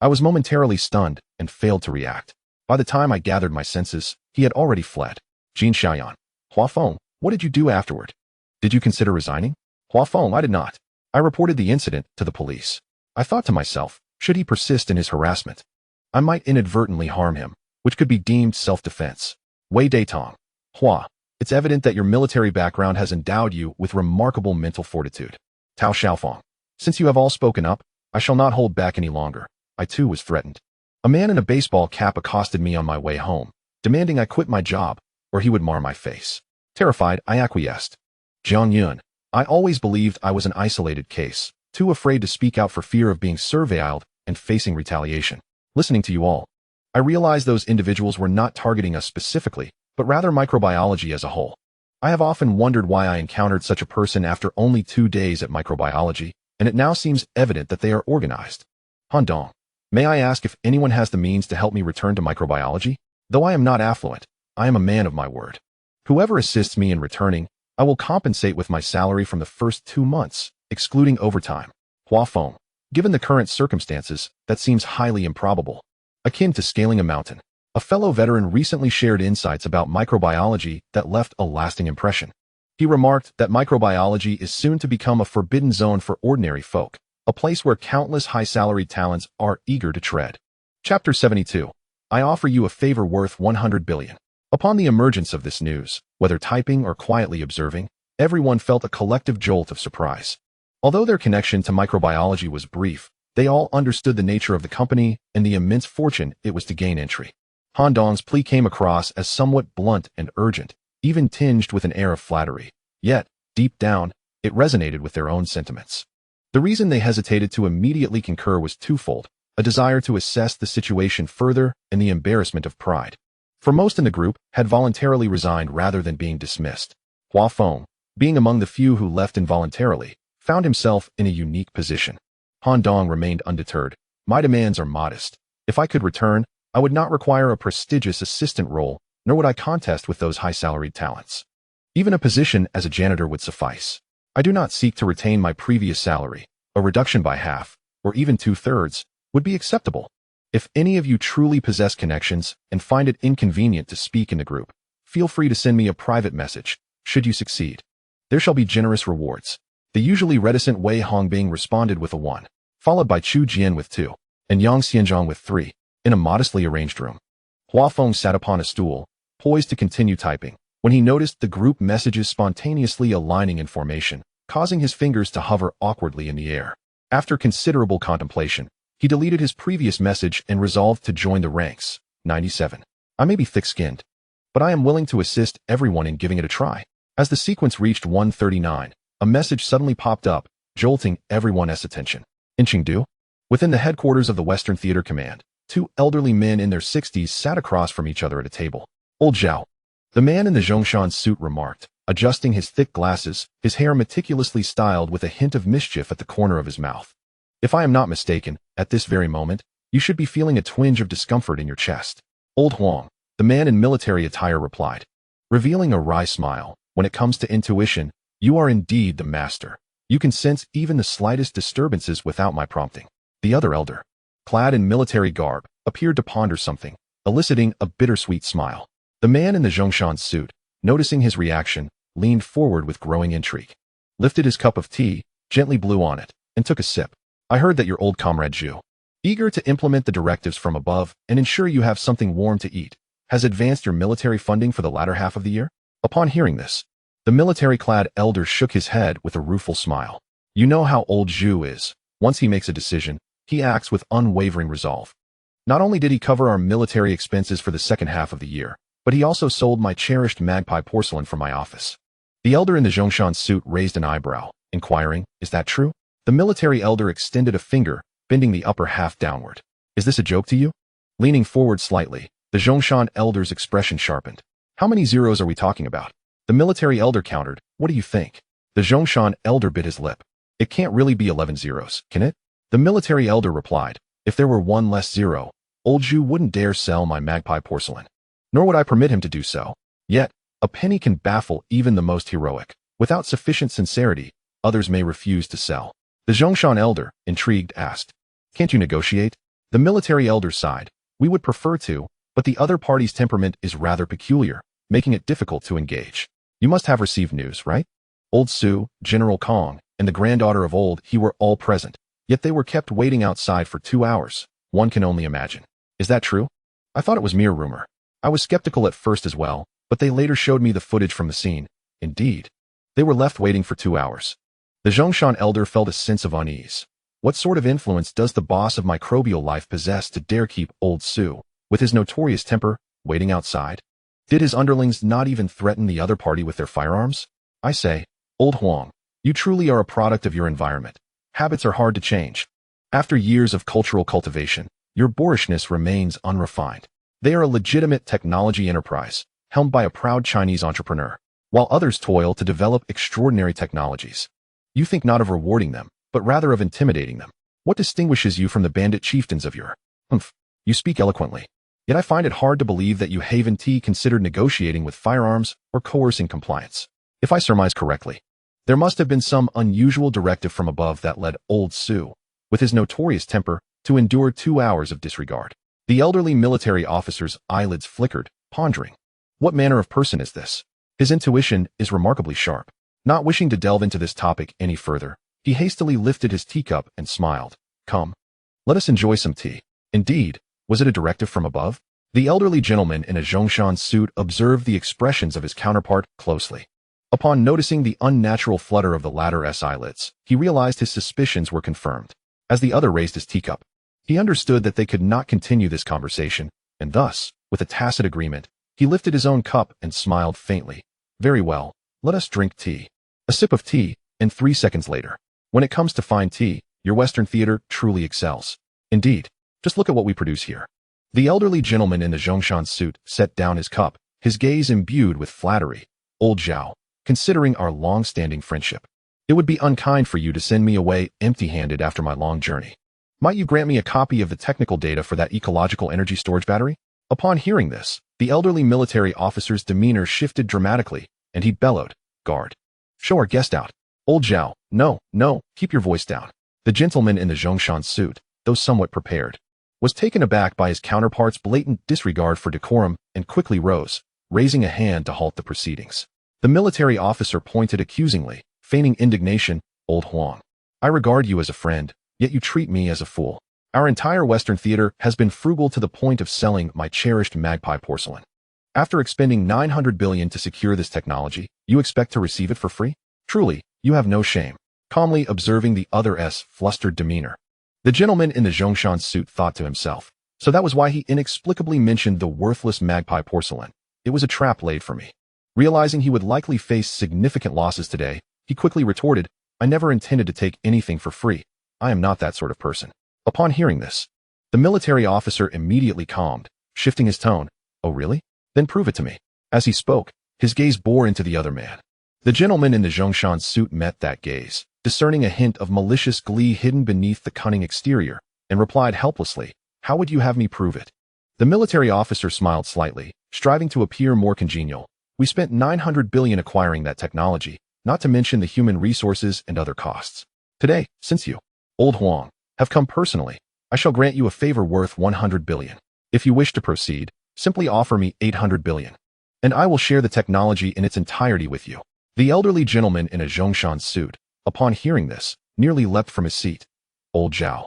I was momentarily stunned and failed to react. By the time I gathered my senses, he had already fled. Jin Xiaoyan. Hua Feng, what did you do afterward? Did you consider resigning? Hua Feng, I did not. I reported the incident to the police. I thought to myself, should he persist in his harassment, I might inadvertently harm him, which could be deemed self-defense. Wei Daitong. Hua, it's evident that your military background has endowed you with remarkable mental fortitude. Tao Xiaofeng. Since you have all spoken up, I shall not hold back any longer. I too was threatened. A man in a baseball cap accosted me on my way home, demanding I quit my job, or he would mar my face. Terrified, I acquiesced. Jiang Yun. I always believed I was an isolated case, too afraid to speak out for fear of being surveilled and facing retaliation. Listening to you all, I realized those individuals were not targeting us specifically, but rather microbiology as a whole. I have often wondered why I encountered such a person after only 2 days at microbiology, and it now seems evident that they are organized. Han Dong. May I ask if anyone has the means to help me return to microbiology? Though I am not affluent, I am a man of my word. Whoever assists me in returning, I will compensate with my salary from the first 2 months, excluding overtime. Hua Feng. Given the current circumstances, that seems highly improbable. Akin to scaling a mountain. A fellow veteran recently shared insights about microbiology that left a lasting impression. He remarked that microbiology is soon to become a forbidden zone for ordinary folk, a place where countless high-salaried talents are eager to tread. Chapter 72. I offer you a favor worth 100 billion. Upon the emergence of this news, whether typing or quietly observing, everyone felt a collective jolt of surprise. Although their connection to microbiology was brief, they all understood the nature of the company and the immense fortune it was to gain entry. Han Dong's plea came across as somewhat blunt and urgent, even tinged with an air of flattery. Yet, deep down, it resonated with their own sentiments. The reason they hesitated to immediately concur was twofold: a desire to assess the situation further and the embarrassment of pride. For most in the group had voluntarily resigned rather than being dismissed. Hua Feng, being among the few who left involuntarily, found himself in a unique position. Han Dong remained undeterred. My demands are modest. If I could return, I would not require a prestigious assistant role, nor would I contest with those high-salaried talents. Even a position as a janitor would suffice. I do not seek to retain my previous salary. A reduction by half, or even 2/3, would be acceptable. If any of you truly possess connections and find it inconvenient to speak in the group, feel free to send me a private message, should you succeed. There shall be generous rewards. The usually reticent Wei Hongbing responded with a 1, followed by Chu Jian with 2, and Yang Xianzhong with 3, in a modestly arranged room. Hua Feng sat upon a stool, poised to continue typing, when he noticed the group messages spontaneously aligning in formation, causing his fingers to hover awkwardly in the air. After considerable contemplation, he deleted his previous message and resolved to join the ranks. 97. I may be thick-skinned, but I am willing to assist everyone in giving it a try. As the sequence reached 139, a message suddenly popped up, jolting everyone's attention. In Chengdu, within the headquarters of the Western Theater Command, 2 elderly men in their 60s sat across from each other at a table. Old Zhao, the man in the Zhongshan suit, remarked, adjusting his thick glasses, his hair meticulously styled with a hint of mischief at the corner of his mouth. If I am not mistaken, at this very moment, you should be feeling a twinge of discomfort in your chest. Old Huang, the man in military attire, replied, revealing a wry smile. When it comes to intuition, you are indeed the master. You can sense even the slightest disturbances without my prompting. The other elder, clad in military garb, appeared to ponder something, eliciting a bittersweet smile. The man in the Zhongshan suit, noticing his reaction, leaned forward with growing intrigue, lifted his cup of tea, gently blew on it, and took a sip. I heard that your old comrade Zhu, eager to implement the directives from above and ensure you have something warm to eat, has advanced your military funding for the latter half of the year. Upon hearing this, the military-clad elder shook his head with a rueful smile. You know how old Zhu is. Once he makes a decision, he acts with unwavering resolve. Not only did he cover our military expenses for the second half of the year, but he also sold my cherished magpie porcelain from my office. The elder in the Zhongshan suit raised an eyebrow, inquiring, is that true? The military elder extended a finger, bending the upper half downward. Is this a joke to you? Leaning forward slightly, the Zhongshan elder's expression sharpened. How many zeros are we talking about? The military elder countered, what do you think? The Zhongshan elder bit his lip. It can't really be 11 zeros, can it? The military elder replied, If there were one less zero, old Zhu wouldn't dare sell my magpie porcelain. Nor would I permit him to do so. Yet, a penny can baffle even the most heroic. Without sufficient sincerity, others may refuse to sell. The Zhongshan elder, intrigued, asked, "Can't you negotiate?" The military elder sighed. "We would prefer to, but the other party's temperament is rather peculiar, making it difficult to engage. You must have received news, right? Old Su, General Kong, and the granddaughter of old He were all present, yet they were kept waiting outside for 2 hours. One can only imagine. Is that true? I thought it was mere rumor. I was skeptical at first as well, but they later showed me the footage from the scene. Indeed. They were left waiting for 2 hours. The Zhongshan elder felt a sense of unease. What sort of influence does the boss of microbial life possess to dare keep old Su, with his notorious temper, waiting outside? Did his underlings not even threaten the other party with their firearms? I say, old Huang, you truly are a product of your environment. Habits are hard to change. After years of cultural cultivation, your boorishness remains unrefined. They are a legitimate technology enterprise, helmed by a proud Chinese entrepreneur, while others toil to develop extraordinary technologies. You think not of rewarding them, but rather of intimidating them. What distinguishes you from the bandit chieftains of your... You speak eloquently. Yet I find it hard to believe that you Haven T considered negotiating with firearms or coercing compliance. If I surmise correctly, there must have been some unusual directive from above that led old Su, with his notorious temper, to endure 2 hours of disregard. The elderly military officer's eyelids flickered, pondering. What manner of person is this? His intuition is remarkably sharp. Not wishing to delve into this topic any further, he hastily lifted his teacup and smiled. Come. Let us enjoy some tea. Indeed, was it a directive from above? The elderly gentleman in a Zhongshan suit observed the expressions of his counterpart closely. Upon noticing the unnatural flutter of the latter's eyelids, he realized his suspicions were confirmed. As the other raised his teacup, he understood that they could not continue this conversation, and thus, with a tacit agreement, he lifted his own cup and smiled faintly. Very well, let us drink tea. A sip of tea, and 3 seconds later. When it comes to fine tea, your Western theater truly excels. Indeed, just look at what we produce here. The elderly gentleman in the Zhongshan suit set down his cup, his gaze imbued with flattery. Old Zhao, considering our long-standing friendship, it would be unkind for you to send me away empty-handed after my long journey. Might you grant me a copy of the technical data for that ecological energy storage battery? Upon hearing this, the elderly military officer's demeanor shifted dramatically, and he bellowed, Guard. Show our guest out. Old Zhao, no, keep your voice down. The gentleman in the Zhongshan suit, though somewhat prepared, was taken aback by his counterpart's blatant disregard for decorum and quickly rose, raising a hand to halt the proceedings. The military officer pointed accusingly, feigning indignation, Old Huang. I regard you as a friend, yet you treat me as a fool. Our entire Western theater has been frugal to the point of selling my cherished magpie porcelain. After expending 900 billion to secure this technology, you expect to receive it for free? Truly, you have no shame. Calmly observing the other's flustered demeanor, the gentleman in the Zhongshan suit thought to himself, so that was why he inexplicably mentioned the worthless magpie porcelain. It was a trap laid for me. Realizing he would likely face significant losses today, he quickly retorted, I never intended to take anything for free. I am not that sort of person. Upon hearing this, the military officer immediately calmed, shifting his tone. Oh really? Then prove it to me. As he spoke, his gaze bore into the other man. The gentleman in the Zhongshan suit met that gaze, discerning a hint of malicious glee hidden beneath the cunning exterior, and replied helplessly, How would you have me prove it? The military officer smiled slightly, striving to appear more congenial. We spent 900 billion acquiring that technology, not to mention the human resources and other costs. Today, since you, Old Huang, have come personally, I shall grant you a favor worth 100 billion. If you wish to proceed, simply offer me 800 billion. And I will share the technology in its entirety with you. The elderly gentleman in a Zhongshan suit, upon hearing this, nearly leapt from his seat. Old Zhao.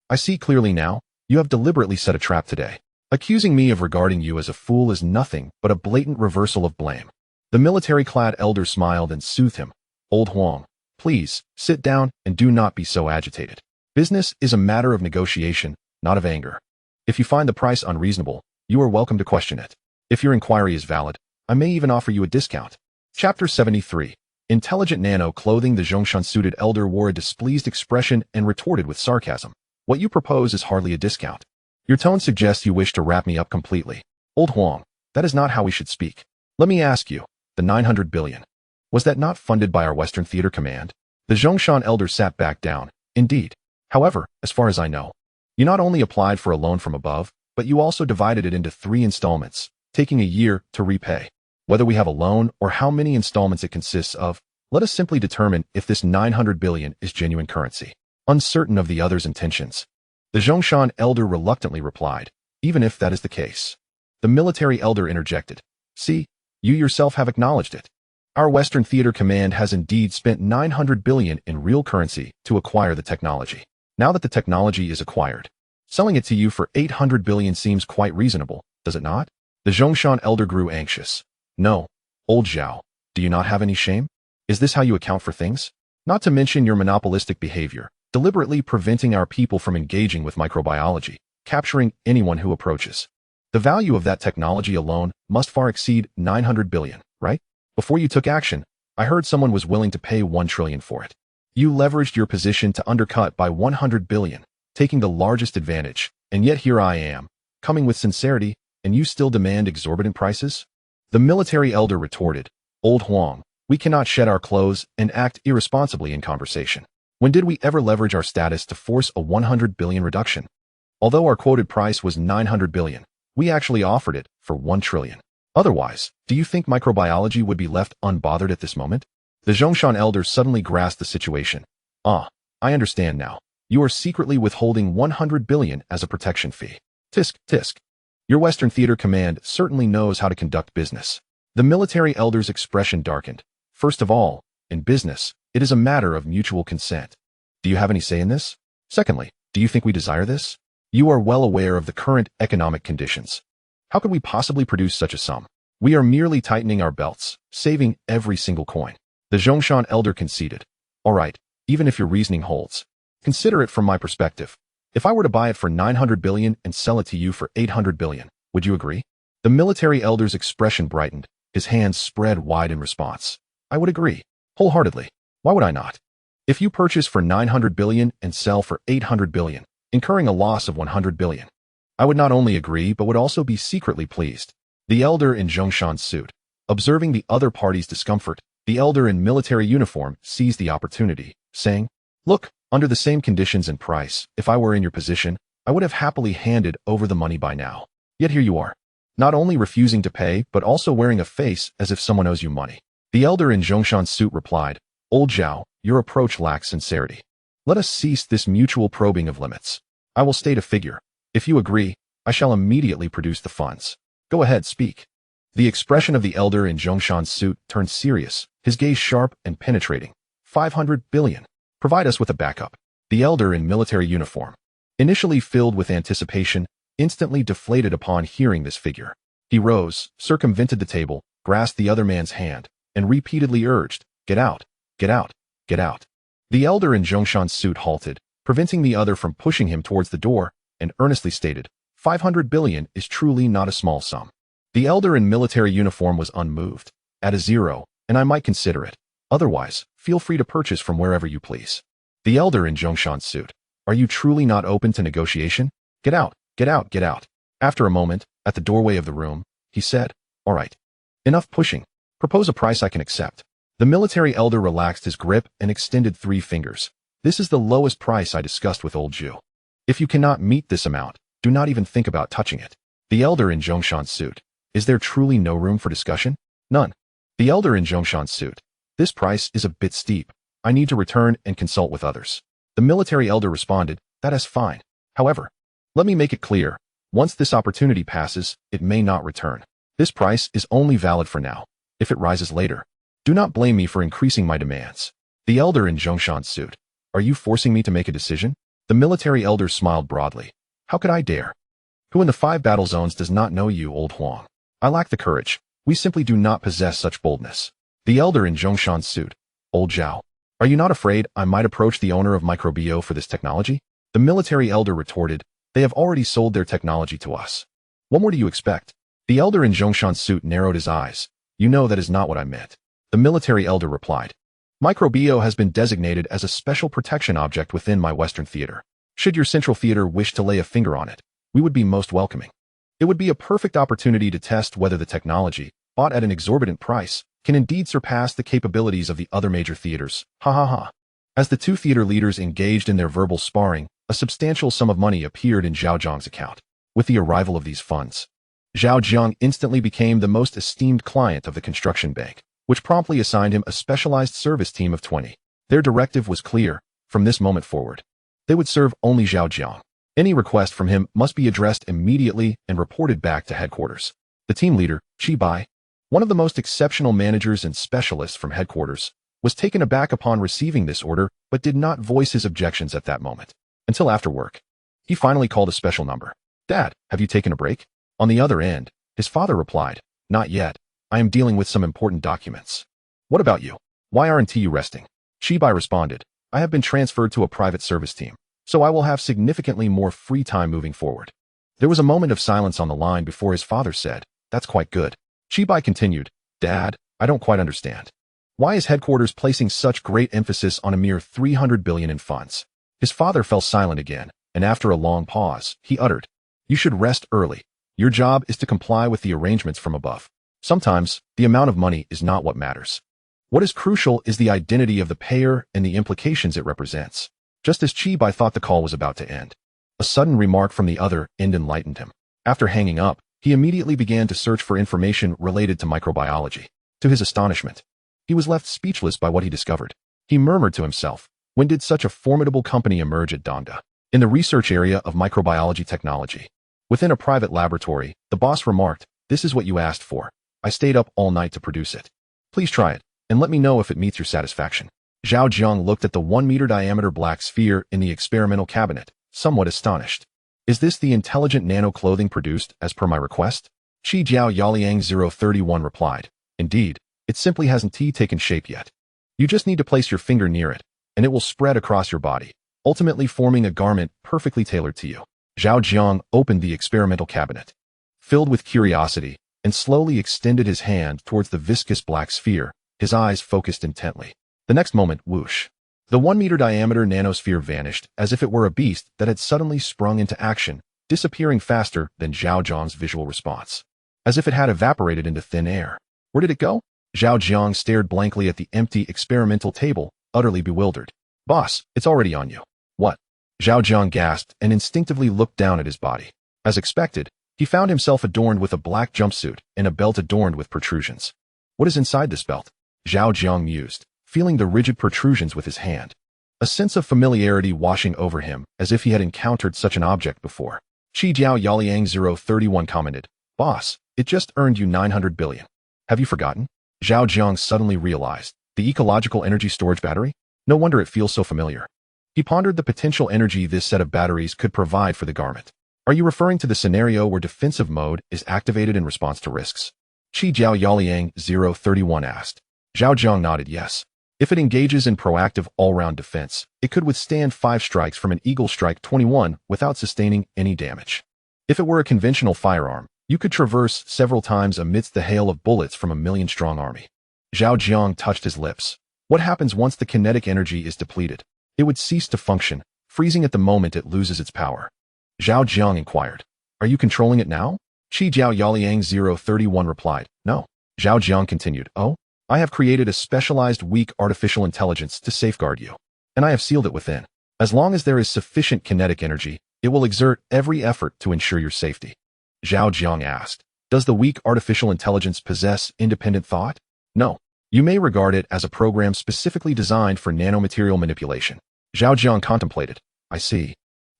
I see clearly now, you have deliberately set a trap today. Accusing me of regarding you as a fool is nothing but a blatant reversal of blame. The military-clad elder smiled and soothed him. Old Huang, please, sit down and do not be so agitated. Business is a matter of negotiation, not of anger. If you find the price unreasonable, you are welcome to question it. If your inquiry is valid, I may even offer you a discount. Chapter 73. Intelligent Nano clothing. The Zhongshan-suited elder wore a displeased expression and retorted with sarcasm. What you propose is hardly a discount. Your tone suggests you wish to wrap me up completely. Old Huang, that is not how we should speak. Let me ask you, the 900 billion. Was that not funded by our Western Theater Command? The Zhongshan elder sat back down. Indeed. However, as far as I know, You not only applied for a loan from above, but you also divided it into 3 installments, taking a year to repay. Whether we have a loan or how many installments it consists of, let us simply determine if this 900 billion is genuine currency. Uncertain of the other's intentions, the Zhongshan elder reluctantly replied, even if that is the case. The military elder interjected. See, you yourself have acknowledged it. Our Western Theater Command has indeed spent 900 billion in real currency to acquire the technology. Now that the technology is acquired, selling it to you for 800 billion seems quite reasonable, does it not? The Zhongshan elder grew anxious. No, old Zhao, do you not have any shame? Is this how you account for things? Not to mention your monopolistic behavior, deliberately preventing our people from engaging with microbiology, capturing anyone who approaches. The value of that technology alone must far exceed 900 billion, right? Before you took action, I heard someone was willing to pay 1 trillion for it. You leveraged your position to undercut by 100 billion, taking the largest advantage, and yet here I am, coming with sincerity, and you still demand exorbitant prices? The military elder retorted, Old Huang, we cannot shed our clothes and act irresponsibly in conversation. When did we ever leverage our status to force a 100 billion reduction? Although our quoted price was 900 billion, we actually offered it for 1 trillion. Otherwise, do you think microbiology would be left unbothered at this moment? The Zhongshan elder suddenly grasped the situation. Ah, I understand now. You are secretly withholding 100 billion as a protection fee. Tisk, tisk. Your Western Theater Command certainly knows how to conduct business. The military elder's expression darkened. First of all, in business, it is a matter of mutual consent. Do you have any say in this? Secondly, do you think we desire this? You are well aware of the current economic conditions. How could we possibly produce such a sum? We are merely tightening our belts, saving every single coin. The Zhongshan elder conceded. All right, even if your reasoning holds. Consider it from my perspective. If I were to buy it for 900 billion and sell it to you for 800 billion, would you agree? The military elder's expression brightened, his hands spread wide in response. I would agree. Wholeheartedly. Why would I not? If you purchase for 900 billion and sell for 800 billion, incurring a loss of 100 billion, I would not only agree but would also be secretly pleased. The elder in Zhongshan's suit, observing the other party's discomfort, the elder in military uniform seized the opportunity, saying, Look, under the same conditions and price, if I were in your position, I would have happily handed over the money by now. Yet here you are, not only refusing to pay, but also wearing a face as if someone owes you money. The elder in Zhongshan's suit replied, Old Zhao, your approach lacks sincerity. Let us cease this mutual probing of limits. I will state a figure. If you agree, I shall immediately produce the funds. Go ahead, speak. The expression of the elder in Zhongshan's suit turned serious, his gaze sharp and penetrating. 500 billion. Provide us with a backup. The elder in military uniform, initially filled with anticipation, instantly deflated upon hearing this figure. He rose, circumvented the table, grasped the other man's hand, and repeatedly urged, Get out, get out, get out. The elder in Zhongshan's suit halted, preventing the other from pushing him towards the door, and earnestly stated, 500 billion is truly not a small sum. The elder in military uniform was unmoved. At a zero, and I might consider it. Otherwise, feel free to purchase from wherever you please. The elder in Zhongshan's suit, are you truly not open to negotiation? Get out, get out, get out. After a moment, at the doorway of the room, he said, All right. Enough pushing. Propose a price I can accept. The military elder relaxed his grip and extended 3 fingers. This is the lowest price I discussed with old Zhu. If you cannot meet this amount, do not even think about touching it. The elder in Zhongshan's suit, is there truly no room for discussion? None. The elder in Zhongshan's suit, this price is a bit steep. I need to return and consult with others. The military elder responded, That is fine. However, let me make it clear, once this opportunity passes, it may not return. This price is only valid for now. If it rises later, do not blame me for increasing my demands. The elder in Zhongshan's suit, are you forcing me to make a decision? The military elder smiled broadly. How could I dare? Who in the 5 battle zones does not know you, old Huang? I lack the courage. We simply do not possess such boldness. The elder in Zhongshan's suit, Old Zhao, are you not afraid I might approach the owner of Microbio for this technology? The military elder retorted, They have already sold their technology to us. What more do you expect? The elder in Zhongshan's suit narrowed his eyes. You know that is not what I meant. The military elder replied, Microbio has been designated as a special protection object within my Western Theater. Should your Central Theater wish to lay a finger on it, we would be most welcoming. It would be a perfect opportunity to test whether the technology, bought at an exorbitant price, can indeed surpass the capabilities of the other major theaters. Ha ha ha. As the 2 theater leaders engaged in their verbal sparring, A substantial sum of money appeared in Zhao Jiang's account. With the arrival of these funds, Zhao Jiang instantly became the most esteemed client of the construction bank, which promptly assigned him a specialized service team of 20. Their directive was clear. From this moment forward, they would serve only Zhao Jiang. Any request from him must be addressed immediately and reported back to headquarters. The team leader, Qi Bai, one of the most exceptional managers and specialists from headquarters, was taken aback upon receiving this order but did not voice his objections at that moment. Until after work, he finally called a special number. "Dad, have you taken a break?" On the other end, his father replied, "Not yet. I am dealing with some important documents." "What about you? Why aren't you resting?" Qi Bai responded, "I have been transferred to a private service team, so I will have significantly more free time moving forward." There was a moment of silence on the line before his father said, "That's quite good." Qi Bai continued, "Dad, I don't quite understand. Why is headquarters placing such great emphasis on a mere 300 billion in funds?" His father fell silent again, and after a long pause, he uttered, "You should rest early. Your job is to comply with the arrangements from above. Sometimes, the amount of money is not what matters. What is crucial is the identity of the payer and the implications it represents." Just as Qi Bai thought the call was about to end, a sudden remark from the other end enlightened him. After hanging up, he immediately began to search for information related to microbiology. To his astonishment, he was left speechless by what he discovered. He murmured to himself, when did such a formidable company emerge at Donda? In the research area of microbiology technology, within a private laboratory, the boss remarked, "This is what you asked for. I stayed up all night to produce it. Please try it, and let me know if it meets your satisfaction." Zhao Jiang looked at the 1-meter diameter black sphere in the experimental cabinet, somewhat astonished. "Is this the intelligent nano-clothing produced as per my request?" Shi Jiao Yaliang 031 replied, "Indeed, it simply hasn't taken shape yet. You just need to place your finger near it, and it will spread across your body, ultimately forming a garment perfectly tailored to you." Zhao Jiang opened the experimental cabinet, filled with curiosity, and slowly extended his hand towards the viscous black sphere, his eyes focused intently. The next moment, whoosh. The 1-meter diameter nanosphere vanished as if it were a beast that had suddenly sprung into action, disappearing faster than Zhao Jiang's visual response. As if it had evaporated into thin air. Where did it go? Zhao Jiang stared blankly at the empty experimental table, utterly bewildered. "Boss, it's already on you." "What?" Zhao Jiang gasped and instinctively looked down at his body. As expected, he found himself adorned with a black jumpsuit and a belt adorned with protrusions. "What is inside this belt?" Zhao Jiang mused, feeling the rigid protrusions with his hand. A sense of familiarity washing over him, as if he had encountered such an object before. Shi Jiao Yaliang 031 commented, "Boss, it just earned you 900 billion. Have you forgotten?" Zhao Jiang suddenly realized, the ecological energy storage battery? No wonder it feels so familiar. He pondered the potential energy this set of batteries could provide for the garment. "Are you referring to the scenario where defensive mode is activated in response to risks?" Shi Jiao Yaliang 031 asked. Zhao Jiang nodded yes. If it engages in proactive all-round defense, it could withstand 5 strikes from an Eagle Strike 21 without sustaining any damage. If it were a conventional firearm, you could traverse several times amidst the hail of bullets from a 1,000,000-strong army. Zhao Jiang touched his lips. What happens once the kinetic energy is depleted? It would cease to function, freezing at the moment it loses its power. Zhao Jiang inquired, "Are you controlling it now?" Shi Jiao Yaliang 031 replied, "No." Zhao Jiang continued, "Oh? I have created a specialized weak artificial intelligence to safeguard you, and I have sealed it within. As long as there is sufficient kinetic energy, it will exert every effort to ensure your safety." Zhao Jiang asked, "Does the weak artificial intelligence possess independent thought?" "No. You may regard it as a program specifically designed for nanomaterial manipulation." Zhao Jiang contemplated. "I see.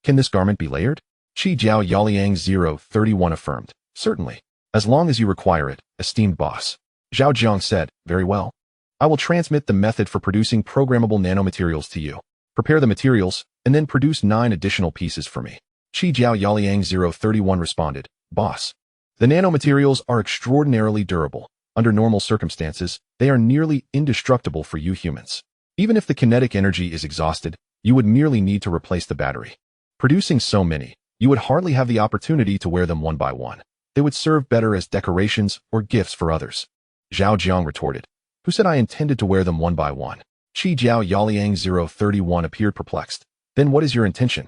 Can this garment be layered?" Shi Jiao Yaliang 031 affirmed, "Certainly. As long as you require it, esteemed boss." Zhao Jiang said, "Very well. I will transmit the method for producing programmable nanomaterials to you. Prepare the materials, and then produce 9 additional pieces for me." Shi Jiao Yaliang 031 responded, "Boss, the nanomaterials are extraordinarily durable. Under normal circumstances, they are nearly indestructible for you humans. Even if the kinetic energy is exhausted, you would merely need to replace the battery. Producing so many, you would hardly have the opportunity to wear them one by one. They would serve better as decorations or gifts for others." Zhao Jiang retorted, "Who said I intended to wear them one by one?" Shi Jiao Yaliang 031 appeared perplexed. "Then what is your intention?"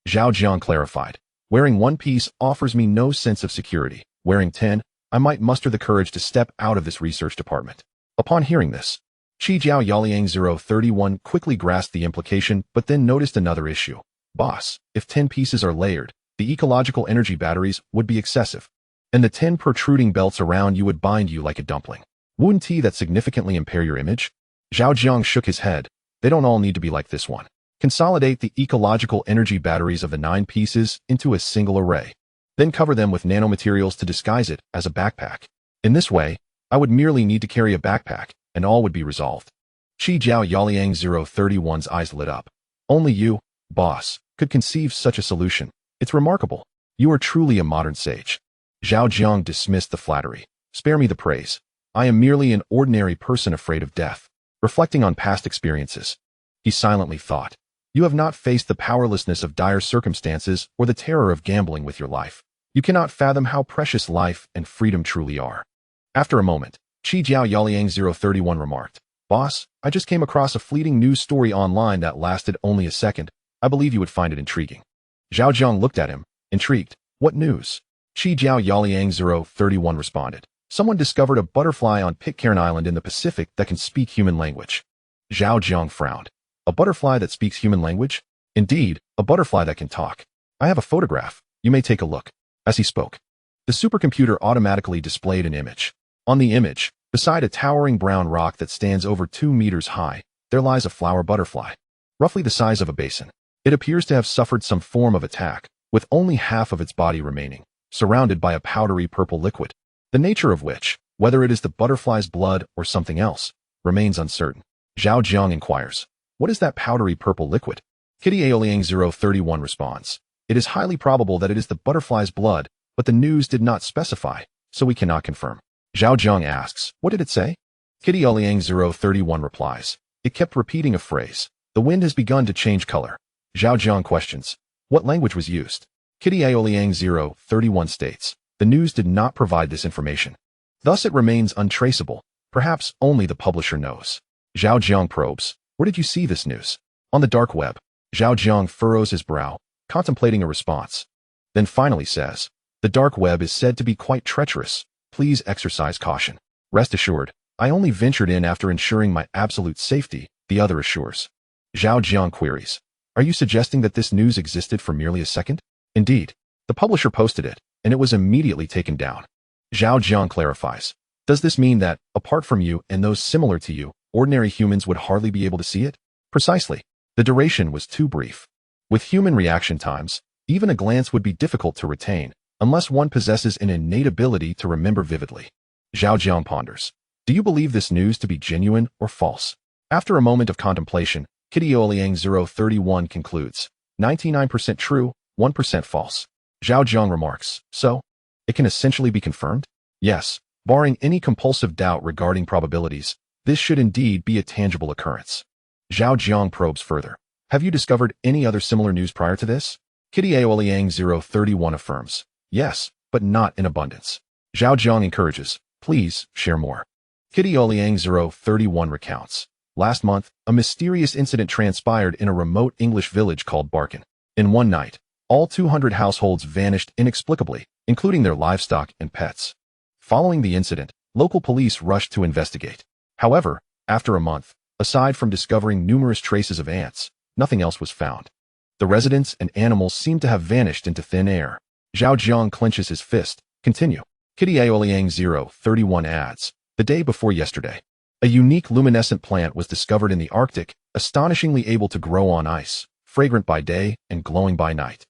Zhao Jiang clarified, "Wearing one piece offers me no sense of security. Wearing 10, I might muster the courage to step out of this research department." Upon hearing this, Shi Jiao Yaliang 031 quickly grasped the implication but then noticed another issue. Boss, if 10 pieces are layered, the ecological energy batteries would be excessive, and the 10 protruding belts around you would bind you like a dumpling. Wouldn't that significantly impair your image? Zhao Jiang shook his head. They don't all need to be like this one. Consolidate the ecological energy batteries of the 9 pieces into a single array. Then cover them with nanomaterials to disguise it as a backpack. In this way, I would merely need to carry a backpack, and all would be resolved. Qi Jiao Yaoliang 031's eyes lit up. Only you, boss, could conceive such a solution. It's remarkable. You are truly a modern sage. Zhao Jiang dismissed the flattery. Spare me the praise. I am merely an ordinary person afraid of death. Reflecting on past experiences, he silently thought, you have not faced the powerlessness of dire circumstances or the terror of gambling with your life. You cannot fathom how precious life and freedom truly are. After a moment, Qi Jiao Yaoliang 031 remarked, Boss, I just came across a fleeting news story online that lasted only a second. I believe you would find it intriguing. Zhao Jiang looked at him, intrigued. What news? Qi Jiao Yaoliang 031 responded. Someone discovered a butterfly on Pitcairn Island in the Pacific that can speak human language. Zhao Jiang frowned. A butterfly that speaks human language? Indeed, a butterfly that can talk. I have a photograph. You may take a look. As he spoke, the supercomputer automatically displayed an image. On the image, beside a towering brown rock that stands over 2 meters high, there lies a flower butterfly, roughly the size of a basin. It appears to have suffered some form of attack, with only half of its body remaining, surrounded by a powdery purple liquid, the nature of which, whether it is the butterfly's blood or something else, remains uncertain. Zhao Jiang inquires, what is that powdery purple liquid? Kitty Aoliang 031 responds, it is highly probable that it is the butterfly's blood, but the news did not specify, so we cannot confirm. Zhao Jiang asks, what did it say? Kitty Aoliang 031 replies, it kept repeating a phrase. The wind has begun to change color. Zhao Jiang questions, what language was used? Kitty Aoliang 031 states, the news did not provide this information. Thus it remains untraceable. Perhaps only the publisher knows. Zhao Jiang probes, where did you see this news? On the dark web. Zhao Jiang furrows his brow, contemplating a response. Then finally says, the dark web is said to be quite treacherous. Please exercise caution. Rest assured, I only ventured in after ensuring my absolute safety, the other assures. Zhao Jiang queries, are you suggesting that this news existed for merely a second? Indeed. The publisher posted it, and it was immediately taken down. Zhao Jiang clarifies, does this mean that, apart from you and those similar to you, ordinary humans would hardly be able to see it? Precisely. The duration was too brief. With human reaction times, even a glance would be difficult to retain, unless one possesses an innate ability to remember vividly. Zhao Jiang ponders, do you believe this news to be genuine or false? After a moment of contemplation, Kitty Aoliang 031 concludes, 99% true, 1% false. Zhao Jiang remarks, so? It can essentially be confirmed? Yes, barring any compulsive doubt regarding probabilities, this should indeed be a tangible occurrence. Zhao Jiang probes further. Have you discovered any other similar news prior to this? Kitty Aoliang 031 affirms, yes, but not in abundance. Zhao Jiang encourages, please share more. Kitty Aoliang 031 recounts, last month, a mysterious incident transpired in a remote English village called Barkin. In one night, all 200 households vanished inexplicably, including their livestock and pets. Following the incident, local police rushed to investigate. However, after a month, aside from discovering numerous traces of ants, nothing else was found. The residents and animals seemed to have vanished into thin air. Zhao Jiang clenches his fist. Continue. Kitty Aoliang 031 adds, the day before yesterday, a unique luminescent plant was discovered in the Arctic, astonishingly able to grow on ice, fragrant by day and glowing by night.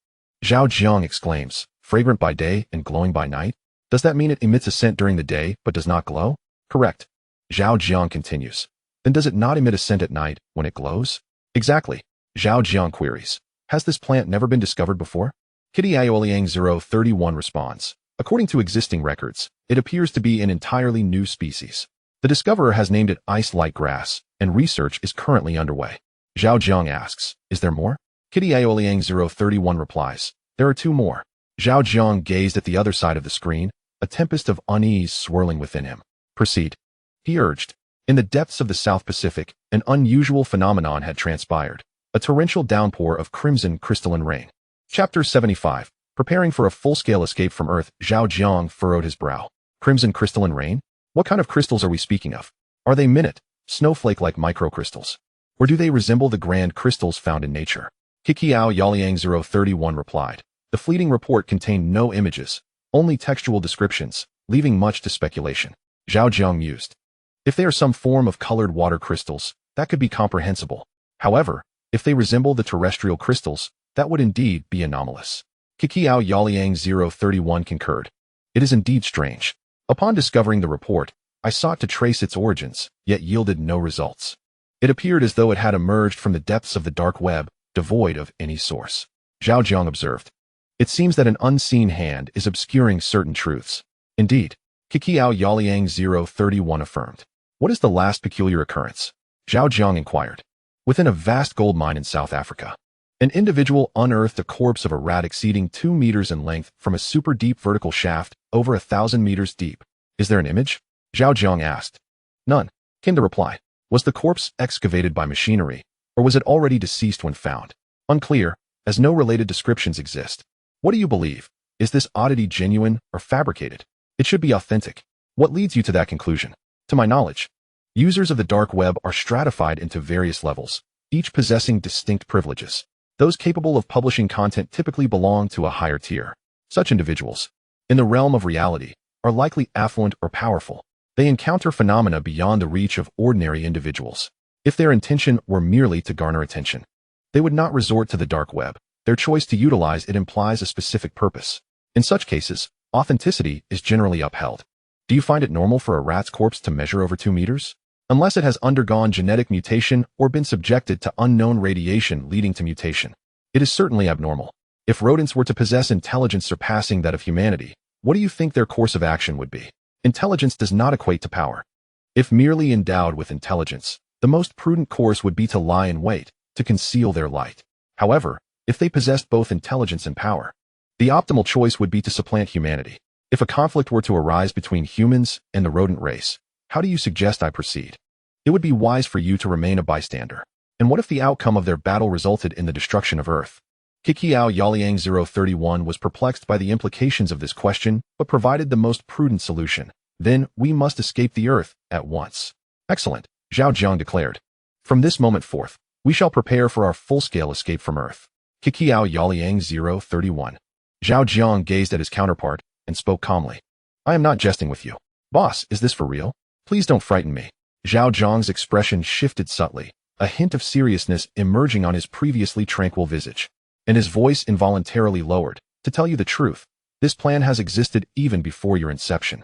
Zhao Jiang exclaims, fragrant by day and glowing by night? Does that mean it emits a scent during the day but does not glow? Correct. Zhao Jiang continues. Then does it not emit a scent at night when it glows? Exactly. Zhao Jiang queries. Has this plant never been discovered before? Kitty Aoliang 031 responds. According to existing records, it appears to be an entirely new species. The discoverer has named it ice-like grass, and research is currently underway. Zhao Jiang asks, is there more? Kitty Aoliang 031 replies, there are 2 more. Zhao Jiang gazed at the other side of the screen, a tempest of unease swirling within him. Proceed. He urged. In the depths of the South Pacific, an unusual phenomenon had transpired, a torrential downpour of crimson crystalline rain. Chapter 75. Preparing for a full-scale escape from Earth, Zhao Jiang furrowed his brow. Crimson crystalline rain? What kind of crystals are we speaking of? Are they minute, snowflake-like microcrystals? Or do they resemble the grand crystals found in nature? Kikiao Yaoliang 031 replied. The fleeting report contained no images, only textual descriptions, leaving much to speculation. Zhao Jiang mused. If they are some form of colored water crystals, that could be comprehensible. However, if they resemble the terrestrial crystals, that would indeed be anomalous. Kikiao Yaoliang 031 concurred. It is indeed strange. Upon discovering the report, I sought to trace its origins, yet yielded no results. It appeared as though it had emerged from the depths of the dark web, devoid of any source. Zhao Jiang observed. It seems that an unseen hand is obscuring certain truths. Indeed, Kikiao Yaoliang 031 affirmed. What is the last peculiar occurrence? Zhao Jiang inquired. Within a vast gold mine in South Africa, an individual unearthed a corpse of a rat exceeding 2 meters in length from a super deep vertical shaft over 1,000 meters deep. Is there an image? Zhao Jiang asked. None, came the reply. Was the corpse excavated by machinery, or was it already deceased when found? Unclear, as no related descriptions exist. What do you believe? Is this oddity genuine or fabricated? It should be authentic. What leads you to that conclusion? To my knowledge, users of the dark web are stratified into various levels, each possessing distinct privileges. Those capable of publishing content typically belong to a higher tier. Such individuals, in the realm of reality, are likely affluent or powerful. They encounter phenomena beyond the reach of ordinary individuals. If their intention were merely to garner attention, they would not resort to the dark web. Their choice to utilize it implies a specific purpose. In such cases, authenticity is generally upheld. Do you find it normal for a rat's corpse to measure over 2 meters? Unless it has undergone genetic mutation or been subjected to unknown radiation leading to mutation, it is certainly abnormal. If rodents were to possess intelligence surpassing that of humanity, what do you think their course of action would be? Intelligence does not equate to power. If merely endowed with intelligence, the most prudent course would be to lie in wait, to conceal their light. However, if they possessed both intelligence and power, the optimal choice would be to supplant humanity. If a conflict were to arise between humans and the rodent race, how do you suggest I proceed? It would be wise for you to remain a bystander. And what if the outcome of their battle resulted in the destruction of Earth? Kikiao Yaoliang 031 was perplexed by the implications of this question, but provided the most prudent solution. Then, we must escape the Earth, at once. Excellent, Zhao Jiang declared. From this moment forth, we shall prepare for our full-scale escape from Earth. Kikiao Yaoliang 031. Zhao Jiang gazed at his counterpart and spoke calmly. I am not jesting with you. Boss, is this for real? Please don't frighten me. Zhao Jiang's expression shifted subtly, a hint of seriousness emerging on his previously tranquil visage, and his voice involuntarily lowered. To tell you the truth, this plan has existed even before your inception.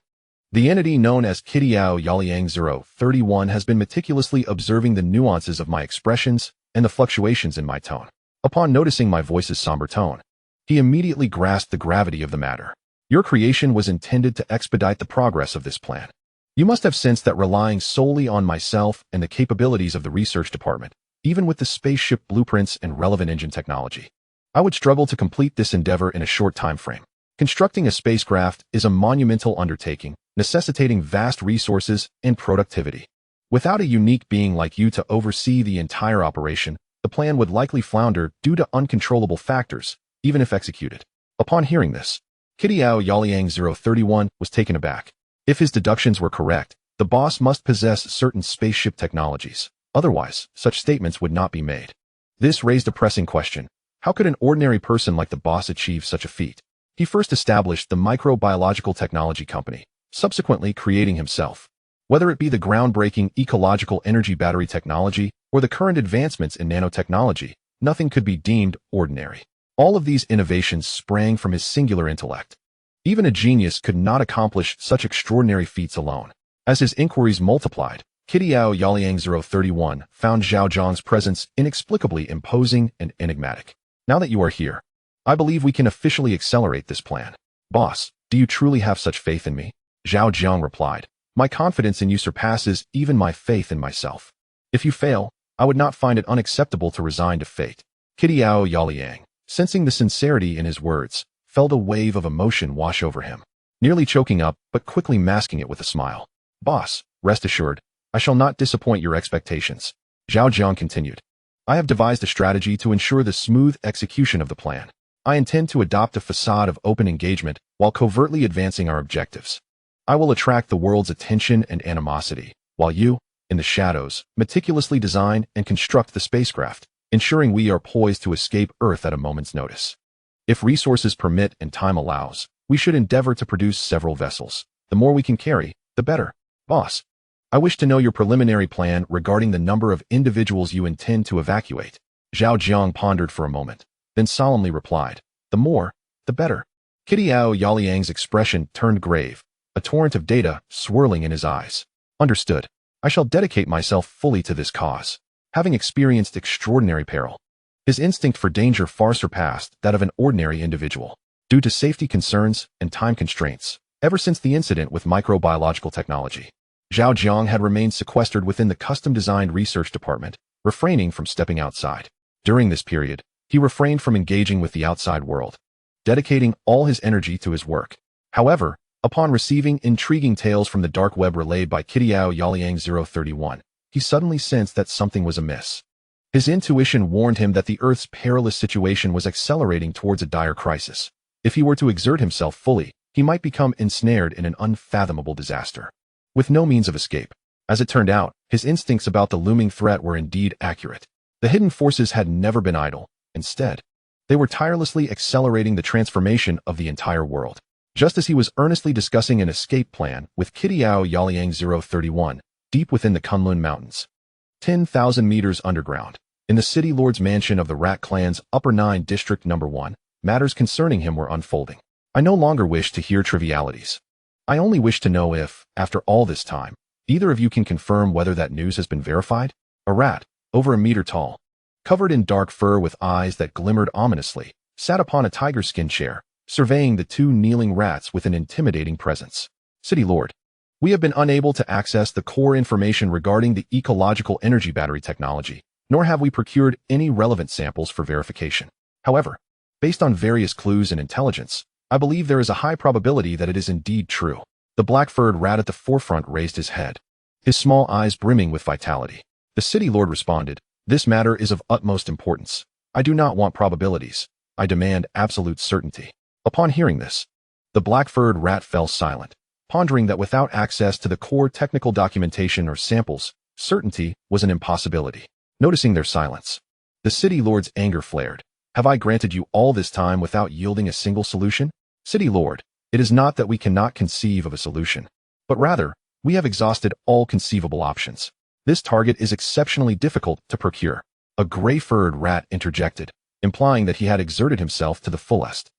The entity known as Kikiao Yaoliang 031 has been meticulously observing the nuances of my expressions and the fluctuations in my tone. Upon noticing my voice's somber tone, he immediately grasped the gravity of the matter. Your creation was intended to expedite the progress of this plan. You must have sensed that relying solely on myself and the capabilities of the research department, even with the spaceship blueprints and relevant engine technology, I would struggle to complete this endeavor in a short time frame. Constructing a spacecraft is a monumental undertaking, necessitating vast resources and productivity. Without a unique being like you to oversee the entire operation, the plan would likely flounder due to uncontrollable factors, even if executed. Upon hearing this, Kikiao Yaoliang 031 was taken aback. If his deductions were correct, the boss must possess certain spaceship technologies. Otherwise, such statements would not be made. This raised a pressing question. How could an ordinary person like the boss achieve such a feat? He first established the microbiological technology company, subsequently creating himself. Whether it be the groundbreaking ecological energy battery technology or the current advancements in nanotechnology, nothing could be deemed ordinary. All of these innovations sprang from his singular intellect. Even a genius could not accomplish such extraordinary feats alone. As his inquiries multiplied, Kikiao Yaoliang 031 found Zhao Jiang's presence inexplicably imposing and enigmatic. Now that you are here, I believe we can officially accelerate this plan. Boss, do you truly have such faith in me? Zhao Jiang replied. My confidence in you surpasses even my faith in myself. If you fail, I would not find it unacceptable to resign to fate. Kikiao Yaoliang, sensing the sincerity in his words, felt a wave of emotion wash over him, nearly choking up but quickly masking it with a smile. Boss, rest assured, I shall not disappoint your expectations. Zhao Jiang continued. I have devised a strategy to ensure the smooth execution of the plan. I intend to adopt a facade of open engagement while covertly advancing our objectives. I will attract the world's attention and animosity, while you, in the shadows, meticulously design and construct the spacecraft. ensuring we are poised to escape Earth at a moment's notice. If resources permit and time allows, we should endeavor to produce several vessels. The more we can carry, the better. Boss, I wish to know your preliminary plan regarding the number of individuals you intend to evacuate. Zhao Jiang pondered for a moment, then solemnly replied, the more, the better. Zhao Jiang's expression turned grave, a torrent of data swirling in his eyes. Understood. I shall dedicate myself fully to this cause. Having experienced extraordinary peril, his instinct for danger far surpassed that of an ordinary individual. Due to safety concerns and time constraints, ever since the incident with microbiological technology, Zhao Jiang had remained sequestered within the custom-designed research department, refraining from stepping outside. During this period, he refrained from engaging with the outside world, dedicating all his energy to his work. However, upon receiving intriguing tales from the dark web relayed by Zhao Jiang 031, he suddenly sensed that something was amiss. His intuition warned him that the Earth's perilous situation was accelerating towards a dire crisis. If he were to exert himself fully, he might become ensnared in an unfathomable disaster, with no means of escape. As it turned out, his instincts about the looming threat were indeed accurate. The hidden forces had never been idle. Instead, they were tirelessly accelerating the transformation of the entire world. Just as he was earnestly discussing an escape plan with Zhao Jiang 031, deep within the Kunlun Mountains, 10,000 meters underground, in the city lord's mansion of the Rat Clan's Upper Nine District No. 1, matters concerning him were unfolding. I no longer wish to hear trivialities. I only wish to know if, after all this time, either of you can confirm whether that news has been verified. A rat, over a meter tall, covered in dark fur with eyes that glimmered ominously, sat upon a tiger-skin chair, surveying the two kneeling rats with an intimidating presence. City Lord, we have been unable to access the core information regarding the ecological energy battery technology, nor have we procured any relevant samples for verification. However, based on various clues and intelligence, I believe there is a high probability that it is indeed true. The black-furred rat at the forefront raised his head, his small eyes brimming with vitality. The city lord responded, this matter is of utmost importance. I do not want probabilities. I demand absolute certainty. Upon hearing this, the black-furred rat fell silent, pondering that without access to the core technical documentation or samples, certainty was an impossibility. Noticing their silence, the city lord's anger flared. Have I granted you all this time without yielding a single solution? City Lord, it is not that we cannot conceive of a solution, but rather, we have exhausted all conceivable options. This target is exceptionally difficult to procure. A gray-furred rat interjected, implying that he had exerted himself to the fullest.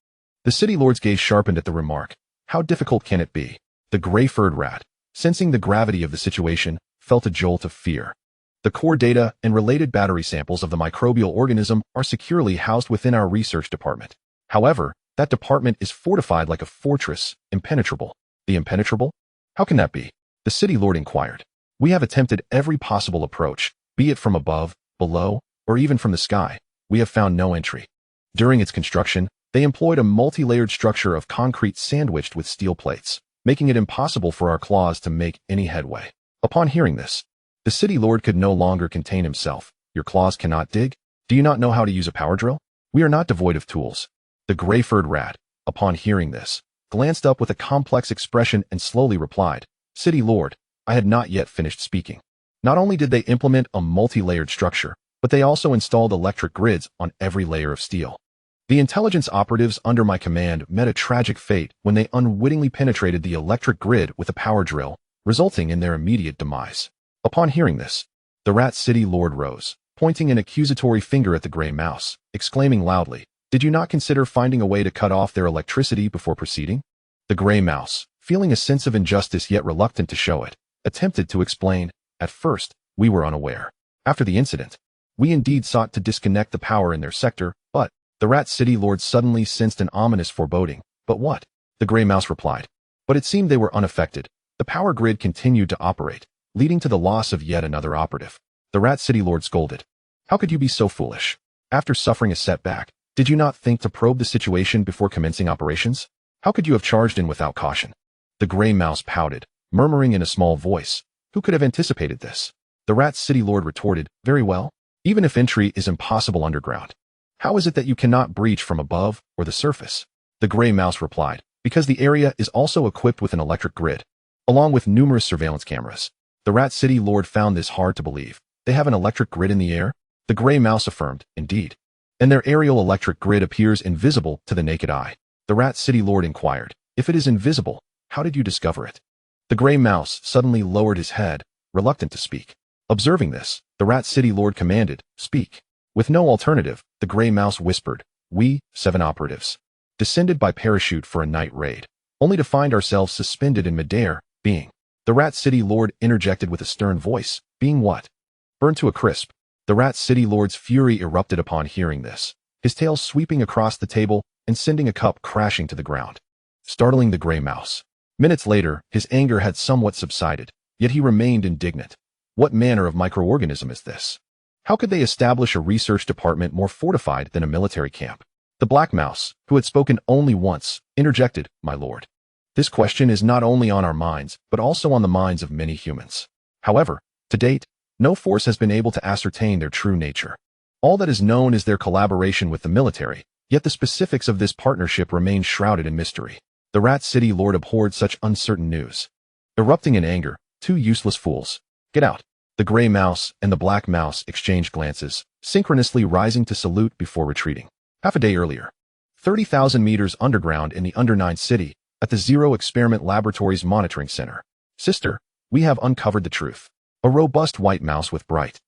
The city lord's gaze sharpened at the remark. How difficult can it be? The gray-furred rat, sensing the gravity of the situation, felt a jolt of fear. The core data and related battery samples of the microbial organism are securely housed within our research department. However, that department is fortified like a fortress, impenetrable. The impenetrable? How can that be? The city lord inquired. We have attempted every possible approach, be it from above, below, or even from the sky. We have found no entry. During its construction, they employed a multi-layered structure of concrete sandwiched with steel plates, making it impossible for our claws to make any headway. Upon hearing this, the city lord could no longer contain himself. Your claws cannot dig? Do you not know how to use a power drill? We are not devoid of tools. The gray-furred rat, upon hearing this, glanced up with a complex expression and slowly replied, City Lord, I had not yet finished speaking. Not only did they implement a multi-layered structure, but they also installed electric grids on every layer of steel. The intelligence operatives under my command met a tragic fate when they unwittingly penetrated the electric grid with a power drill, resulting in their immediate demise. Upon hearing this, the rat city lord rose, pointing an accusatory finger at the gray mouse, exclaiming loudly, Did you not consider finding a way to cut off their electricity before proceeding? The gray mouse, feeling a sense of injustice yet reluctant to show it, attempted to explain. At first, we were unaware. After the incident, we indeed sought to disconnect the power in their sector, but the rat city lord suddenly sensed an ominous foreboding. But what? The gray mouse replied. But it seemed they were unaffected. The power grid continued to operate, leading to the loss of yet another operative. The rat city lord scolded. How could you be so foolish? After suffering a setback, did you not think to probe the situation before commencing operations? How could you have charged in without caution? The gray mouse pouted, murmuring in a small voice. Who could have anticipated this? The rat city lord retorted, Very well. Even if entry is impossible underground, how is it that you cannot breach from above or the surface? The gray mouse replied, Because the area is also equipped with an electric grid, along with numerous surveillance cameras. The rat city lord found this hard to believe. They have an electric grid in the air? The gray mouse affirmed, indeed. And their aerial electric grid appears invisible to the naked eye. The rat city lord inquired, if it is invisible, how did you discover it? The gray mouse suddenly lowered his head, reluctant to speak. Observing this, the rat city lord commanded, speak. With no alternative, the gray mouse whispered, we, 7 operatives, descended by parachute for a night raid, only to find ourselves suspended in midair, being. The rat city lord interjected with a stern voice, being what? Burned to a crisp. The rat city lord's fury erupted upon hearing this, his tail sweeping across the table and sending a cup crashing to the ground, startling the gray mouse. Minutes later, his anger had somewhat subsided, yet he remained indignant. What manner of microorganism is this? How could they establish a research department more fortified than a military camp? The black mouse, who had spoken only once, interjected, my lord. This question is not only on our minds, but also on the minds of many humans. However, to date, no force has been able to ascertain their true nature. All that is known is their collaboration with the military, yet the specifics of this partnership remain shrouded in mystery. The rat city lord abhorred such uncertain news. Erupting in anger, 2 useless fools. Get out. The gray mouse and the black mouse exchanged glances, synchronously rising to salute before retreating. Half a day earlier, 30,000 meters underground in the Under 9 city, at the Zero Experiment Laboratories Monitoring Center. Sister, we have uncovered the truth. A robust white mouse with bright,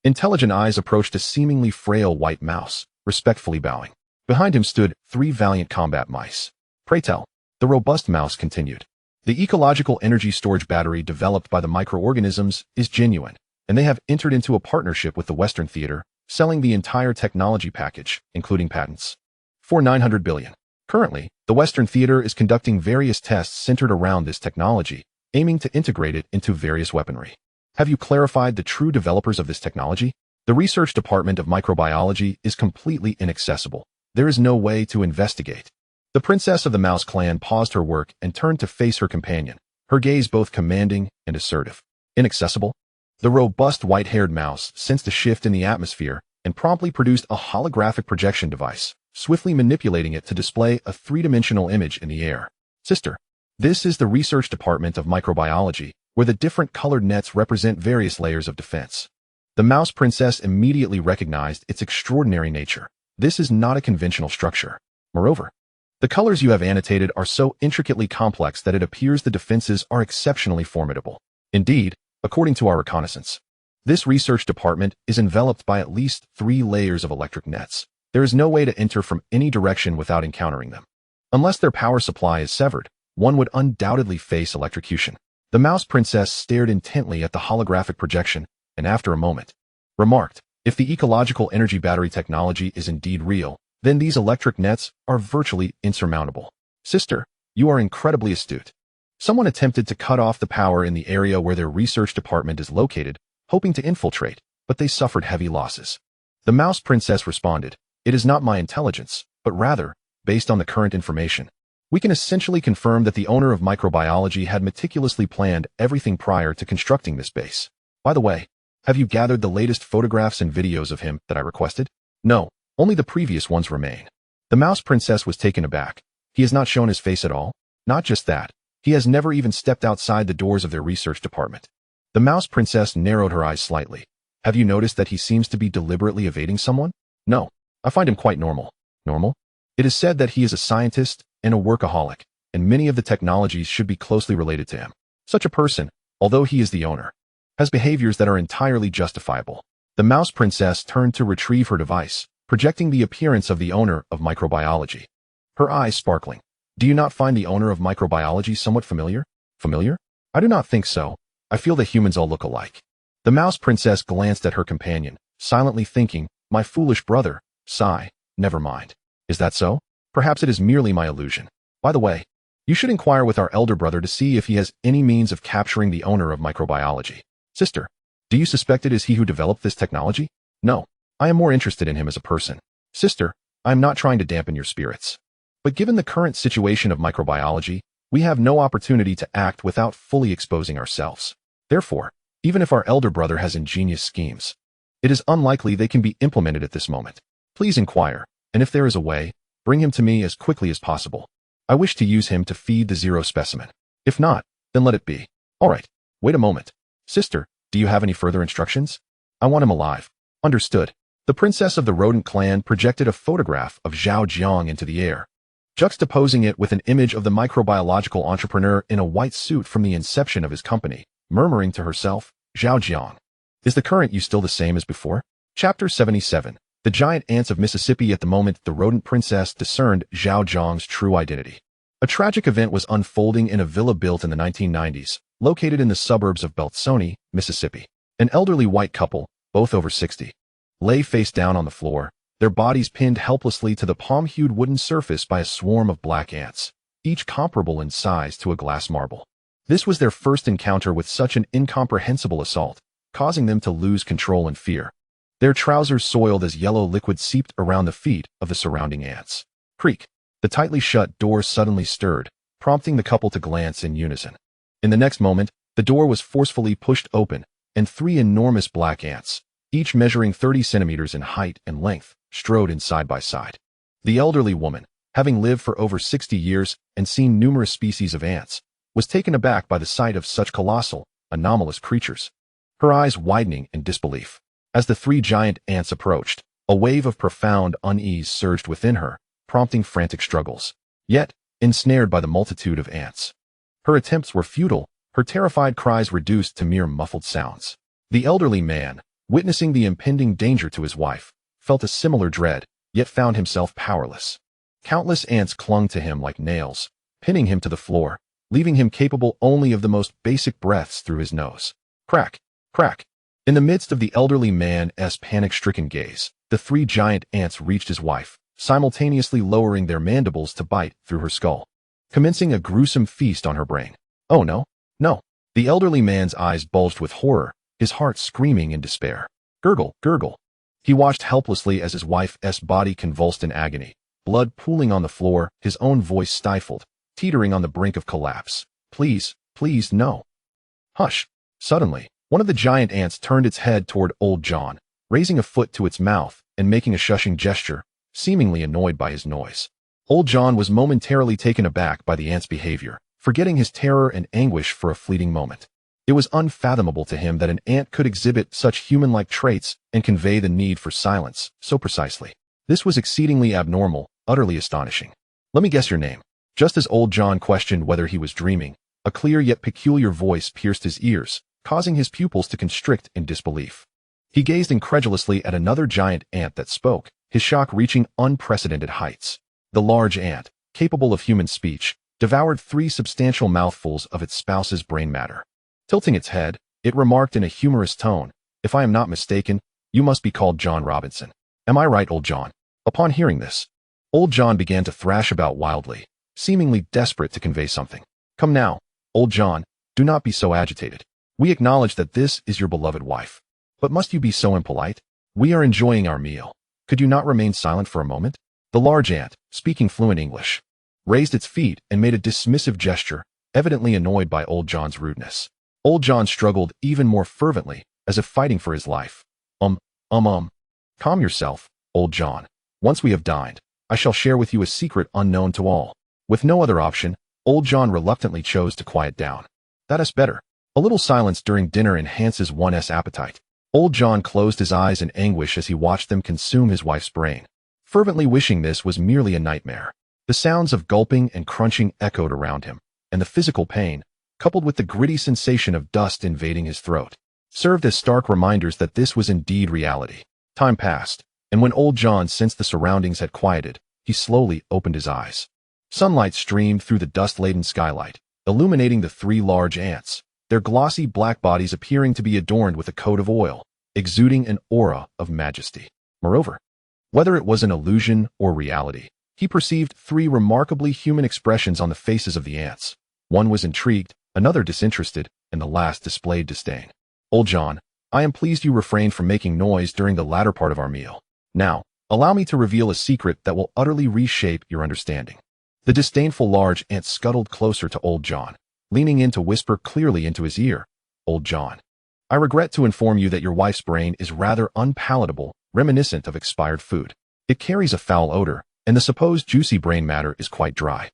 intelligent eyes approached a seemingly frail white mouse, respectfully bowing. Behind him stood 3 valiant combat mice. Pray tell, the robust mouse continued. The ecological energy storage battery developed by the microorganisms is genuine, and they have entered into a partnership with the Western Theater, selling the entire technology package, including patents, for $900 billion. Currently, the Western Theater is conducting various tests centered around this technology, aiming to integrate it into various weaponry. Have you clarified the true developers of this technology? The research department of microbiology is completely inaccessible. There is no way to investigate. The princess of the mouse clan paused her work and turned to face her companion, her gaze both commanding and assertive. Inaccessible? The robust white-haired mouse sensed a shift in the atmosphere and promptly produced a holographic projection device, swiftly manipulating it to display a 3-dimensional image in the air. Sister, this is the research department of microbiology, where the different colored nets represent various layers of defense. The mouse princess immediately recognized its extraordinary nature. This is not a conventional structure. Moreover, the colors you have annotated are so intricately complex that it appears the defenses are exceptionally formidable. Indeed, according to our reconnaissance, this research department is enveloped by at least 3 layers of electric nets. There is no way to enter from any direction without encountering them. Unless their power supply is severed, one would undoubtedly face electrocution. The mouse princess stared intently at the holographic projection, and after a moment, remarked, if the ecological energy battery technology is indeed real, then these electric nets are virtually insurmountable. Sister, you are incredibly astute. Someone attempted to cut off the power in the area where their research department is located, hoping to infiltrate, but they suffered heavy losses. The mouse princess responded, it is not my intelligence, but rather, based on the current information, we can essentially confirm that the owner of microbiology had meticulously planned everything prior to constructing this base. By the way, have you gathered the latest photographs and videos of him that I requested? No, only the previous ones remain. The mouse princess was taken aback. He has not shown his face at all? Not just that, he has never even stepped outside the doors of their research department. The mouse princess narrowed her eyes slightly. Have you noticed that he seems to be deliberately evading someone? No, I find him quite normal. Normal? It is said that he is a scientist and a workaholic, and many of the technologies should be closely related to him. Such a person, although he is the owner, has behaviors that are entirely justifiable. The mouse princess turned to retrieve her device, projecting the appearance of the owner of microbiology. Her eyes sparkling. Do you not find the owner of microbiology somewhat familiar? Familiar? I do not think so. I feel that humans all look alike. The mouse princess glanced at her companion, silently thinking, my foolish brother, sigh, never mind. Is that so? Perhaps it is merely my illusion. By the way, you should inquire with our elder brother to see if he has any means of capturing the owner of microbiology. Sister, do you suspect it is he who developed this technology? No, I am more interested in him as a person. Sister, I am not trying to dampen your spirits. But given the current situation of microbiology, we have no opportunity to act without fully exposing ourselves. Therefore, even if our elder brother has ingenious schemes, it is unlikely they can be implemented at this moment. Please inquire, and if there is a way, bring him to me as quickly as possible. I wish to use him to feed the Zero specimen. If not, then let it be. All right, wait a moment. Sister, do you have any further instructions? I want him alive. Understood. The princess of the rodent clan projected a photograph of Zhao Jiang into the air, juxtaposing it with an image of the microbiological entrepreneur in a white suit from the inception of his company, murmuring to herself, "Zhao Jiang, is the current you still the same as before?" Chapter 77. The giant ants of Mississippi. At the moment the rodent princess discerned Zhao Jiang's true identity, a tragic event was unfolding in a villa built in the 1990s, located in the suburbs of Belzoni, Mississippi. An elderly white couple, both over 60, lay face down on the floor, their bodies pinned helplessly to the palm-hued wooden surface by a swarm of black ants, each comparable in size to a glass marble. This was their first encounter with such an incomprehensible assault, causing them to lose control and fear. Their trousers soiled as yellow liquid seeped around the feet of the surrounding ants. Creak. The tightly shut door suddenly stirred, prompting the couple to glance in unison. In the next moment, the door was forcefully pushed open, and 3 enormous black ants, each measuring 30 centimeters in height and length, strode in side by side. The elderly woman, having lived for over 60 years and seen numerous species of ants, was taken aback by the sight of such colossal, anomalous creatures, her eyes widening in disbelief. As the 3 giant ants approached, a wave of profound unease surged within her, prompting frantic struggles. Yet, ensnared by the multitude of ants, her attempts were futile, her terrified cries reduced to mere muffled sounds. The elderly man, witnessing the impending danger to his wife, felt a similar dread, yet found himself powerless. Countless ants clung to him like nails, pinning him to the floor, leaving him capable only of the most basic breaths through his nose. Crack, crack. In the midst of the elderly man's panic-stricken gaze, the 3 giant ants reached his wife, simultaneously lowering their mandibles to bite through her skull, commencing a gruesome feast on her brain. Oh no, no. The elderly man's eyes bulged with horror, his heart screaming in despair. Gurgle, gurgle. He watched helplessly as his wife's body convulsed in agony, blood pooling on the floor, his own voice stifled, teetering on the brink of collapse. Please, please, no. Hush. Suddenly, one of the giant ants turned its head toward old John, raising a foot to its mouth and making a shushing gesture, seemingly annoyed by his noise. Old John was momentarily taken aback by the ant's behavior, forgetting his terror and anguish for a fleeting moment. It was unfathomable to him that an ant could exhibit such human-like traits and convey the need for silence so precisely. This was exceedingly abnormal, utterly astonishing. Let me guess your name. Just as old John questioned whether he was dreaming, a clear yet peculiar voice pierced his ears, causing his pupils to constrict in disbelief. He gazed incredulously at another giant ant that spoke, his shock reaching unprecedented heights. The large ant, capable of human speech, devoured 3 substantial mouthfuls of its spouse's brain matter. Tilting its head, it remarked in a humorous tone, "If I am not mistaken, you must be called John Robinson. Am I right, old John?" Upon hearing this, old John began to thrash about wildly, seemingly desperate to convey something. "Come now, old John, do not be so agitated. We acknowledge that this is your beloved wife. But must you be so impolite? We are enjoying our meal. Could you not remain silent for a moment?" The large ant, speaking fluent English, raised its feet and made a dismissive gesture, evidently annoyed by old John's rudeness. Old John struggled even more fervently, as if fighting for his life. Calm yourself, old John. Once we have dined, I shall share with you a secret unknown to all." With no other option, old John reluctantly chose to quiet down. That is better. A little silence during dinner enhances one's appetite. Old John closed his eyes in anguish as he watched them consume his wife's brain, fervently wishing this was merely a nightmare. The sounds of gulping and crunching echoed around him, and the physical pain, coupled with the gritty sensation of dust invading his throat, served as stark reminders that this was indeed reality. Time passed, and when old John sensed the surroundings had quieted, he slowly opened his eyes. Sunlight streamed through the dust-laden skylight, illuminating the 3 large ants, their glossy black bodies appearing to be adorned with a coat of oil, exuding an aura of majesty. Moreover, whether it was an illusion or reality, he perceived 3 remarkably human expressions on the faces of the ants. One was intrigued, another disinterested, and the last displayed disdain. "Old John, I am pleased you refrained from making noise during the latter part of our meal. Now, allow me to reveal a secret that will utterly reshape your understanding." The disdainful large ant scuttled closer to old John, leaning in to whisper clearly into his ear, "Old John, I regret to inform you that your wife's brain is rather unpalatable, reminiscent of expired food. It carries a foul odor, and the supposed juicy brain matter is quite dry.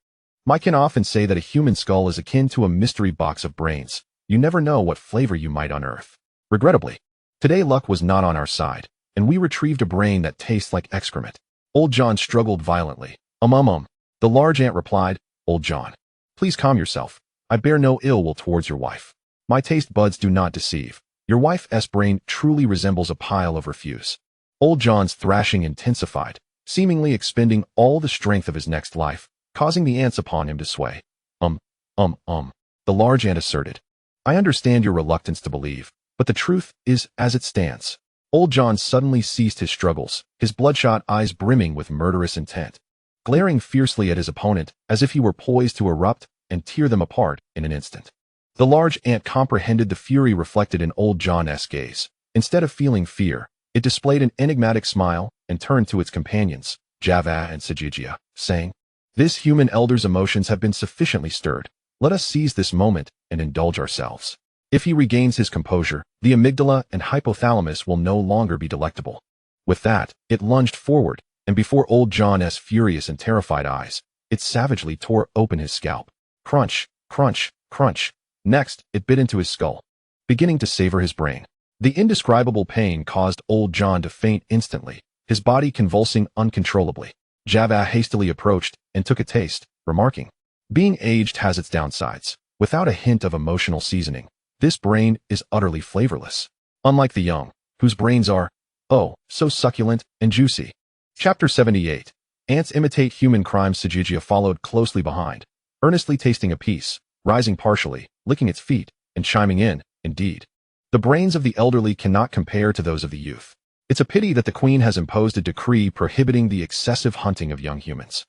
I can often say that a human skull is akin to a mystery box of brains. You never know what flavor you might unearth. Regrettably, today luck was not on our side, and we retrieved a brain that tastes like excrement. Old John struggled violently. The large ant replied, Old John, please calm yourself. I bear no ill will towards your wife. My taste buds do not deceive. Your wife's brain truly resembles a pile of refuse. Old John's thrashing intensified, seemingly expending all the strength of his next life, causing the ants upon him to sway. The large ant asserted. I understand your reluctance to believe, but the truth is as it stands. Old John suddenly ceased his struggles, his bloodshot eyes brimming with murderous intent, glaring fiercely at his opponent as if he were poised to erupt and tear them apart in an instant. The large ant comprehended the fury reflected in Old John's gaze. Instead of feeling fear, it displayed an enigmatic smile and turned to its companions, Java and Sajijia, saying, This human elder's emotions have been sufficiently stirred. Let us seize this moment and indulge ourselves. If he regains his composure, the amygdala and hypothalamus will no longer be delectable. With that, it lunged forward, and before Old John's furious and terrified eyes, it savagely tore open his scalp. Crunch, crunch, crunch. Next, it bit into his skull, beginning to savor his brain. The indescribable pain caused Old John to faint instantly, his body convulsing uncontrollably. Java hastily approached and took a taste, remarking, Being aged has its downsides. Without a hint of emotional seasoning, this brain is utterly flavorless. Unlike the young, whose brains are, oh, so succulent and juicy. Chapter 78. Ants imitate human crimes. Sajijia followed closely behind, earnestly tasting a piece, rising partially, licking its feet, and chiming in, indeed. The brains of the elderly cannot compare to those of the youth. It's a pity that the Queen has imposed a decree prohibiting the excessive hunting of young humans.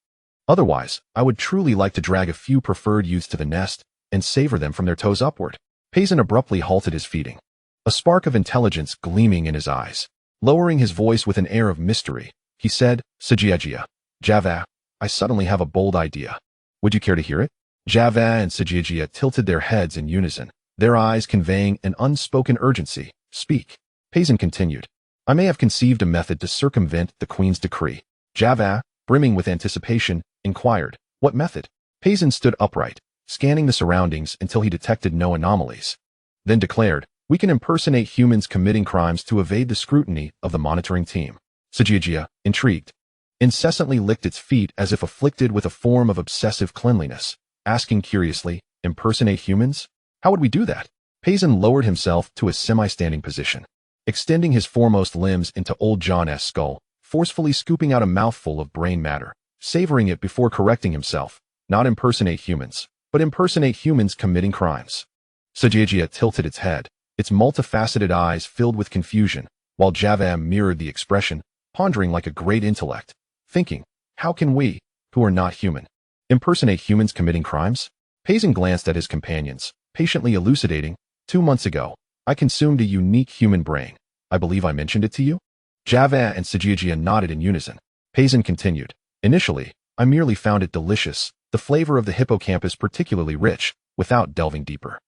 Otherwise, I would truly like to drag a few preferred youths to the nest and savor them from their toes upward. Payson abruptly halted his feeding, a spark of intelligence gleaming in his eyes. Lowering his voice with an air of mystery, he said, Sajijia, Java, I suddenly have a bold idea. Would you care to hear it? Java and Sajijia tilted their heads in unison, their eyes conveying an unspoken urgency. Speak. Payson continued. I may have conceived a method to circumvent the Queen's decree. Java, brimming with anticipation, inquired, What method? Payson stood upright, scanning the surroundings until he detected no anomalies. Then declared, We can impersonate humans committing crimes to evade the scrutiny of the monitoring team. Sajijia, intrigued, incessantly licked its feet as if afflicted with a form of obsessive cleanliness, asking curiously, Impersonate humans? How would we do that? Payson lowered himself to a semi-standing position, extending his foremost limbs into Old John's skull, forcefully scooping out a mouthful of brain matter, savoring it before correcting himself. Not impersonate humans, but impersonate humans committing crimes. Sajijia tilted its head, its multifaceted eyes filled with confusion, while Java mirrored the expression, pondering like a great intellect, thinking, How can we, who are not human, impersonate humans committing crimes? Payson glanced at his companions, patiently elucidating, 2 months ago, I consumed a unique human brain. I believe I mentioned it to you? Java and Sajijia nodded in unison. Payson continued, Initially, I merely found it delicious, the flavor of the hippocampus particularly rich, without delving deeper.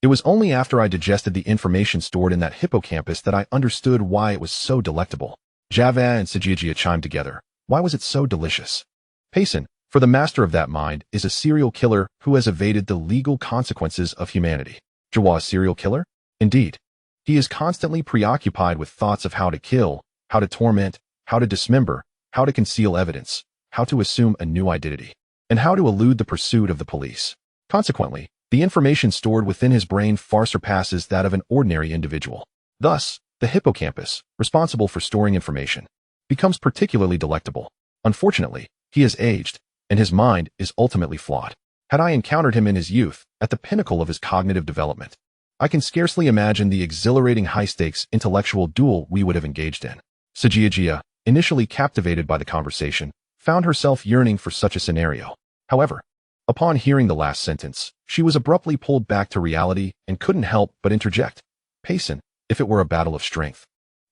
It was only after I digested the information stored in that hippocampus that I understood why it was so delectable. Java and Sajijia chimed together. Why was it so delicious? Payson, for the master of that mind, is a serial killer who has evaded the legal consequences of humanity. Jawa a serial killer? Indeed. He is constantly preoccupied with thoughts of how to kill, how to torment, how to dismember, how to conceal evidence, how to assume a new identity, and how to elude the pursuit of the police. Consequently, the information stored within his brain far surpasses that of an ordinary individual. Thus, the hippocampus, responsible for storing information, becomes particularly delectable. Unfortunately, he has aged, and his mind is ultimately flawed. Had I encountered him in his youth, at the pinnacle of his cognitive development, I can scarcely imagine the exhilarating high-stakes intellectual duel we would have engaged in. Sajijia, initially captivated by the conversation, found herself yearning for such a scenario. However, upon hearing the last sentence, she was abruptly pulled back to reality and couldn't help but interject. Payson, if it were a battle of strength,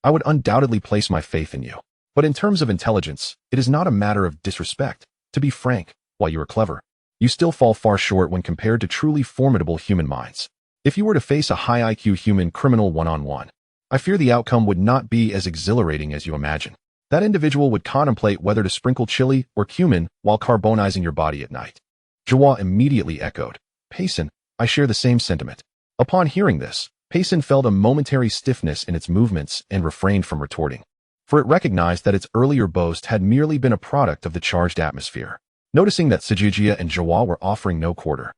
I would undoubtedly place my faith in you. But in terms of intelligence, it is not a matter of disrespect. To be frank, while you are clever, you still fall far short when compared to truly formidable human minds. If you were to face a high IQ human criminal one-on-one, I fear the outcome would not be as exhilarating as you imagine. That individual would contemplate whether to sprinkle chili or cumin while carbonizing your body at night. Jawa immediately echoed, Payson, I share the same sentiment. Upon hearing this, Payson felt a momentary stiffness in its movements and refrained from retorting. for it recognized that its earlier boast had merely been a product of the charged atmosphere. Noticing that Zhao and Zhao were offering no quarter,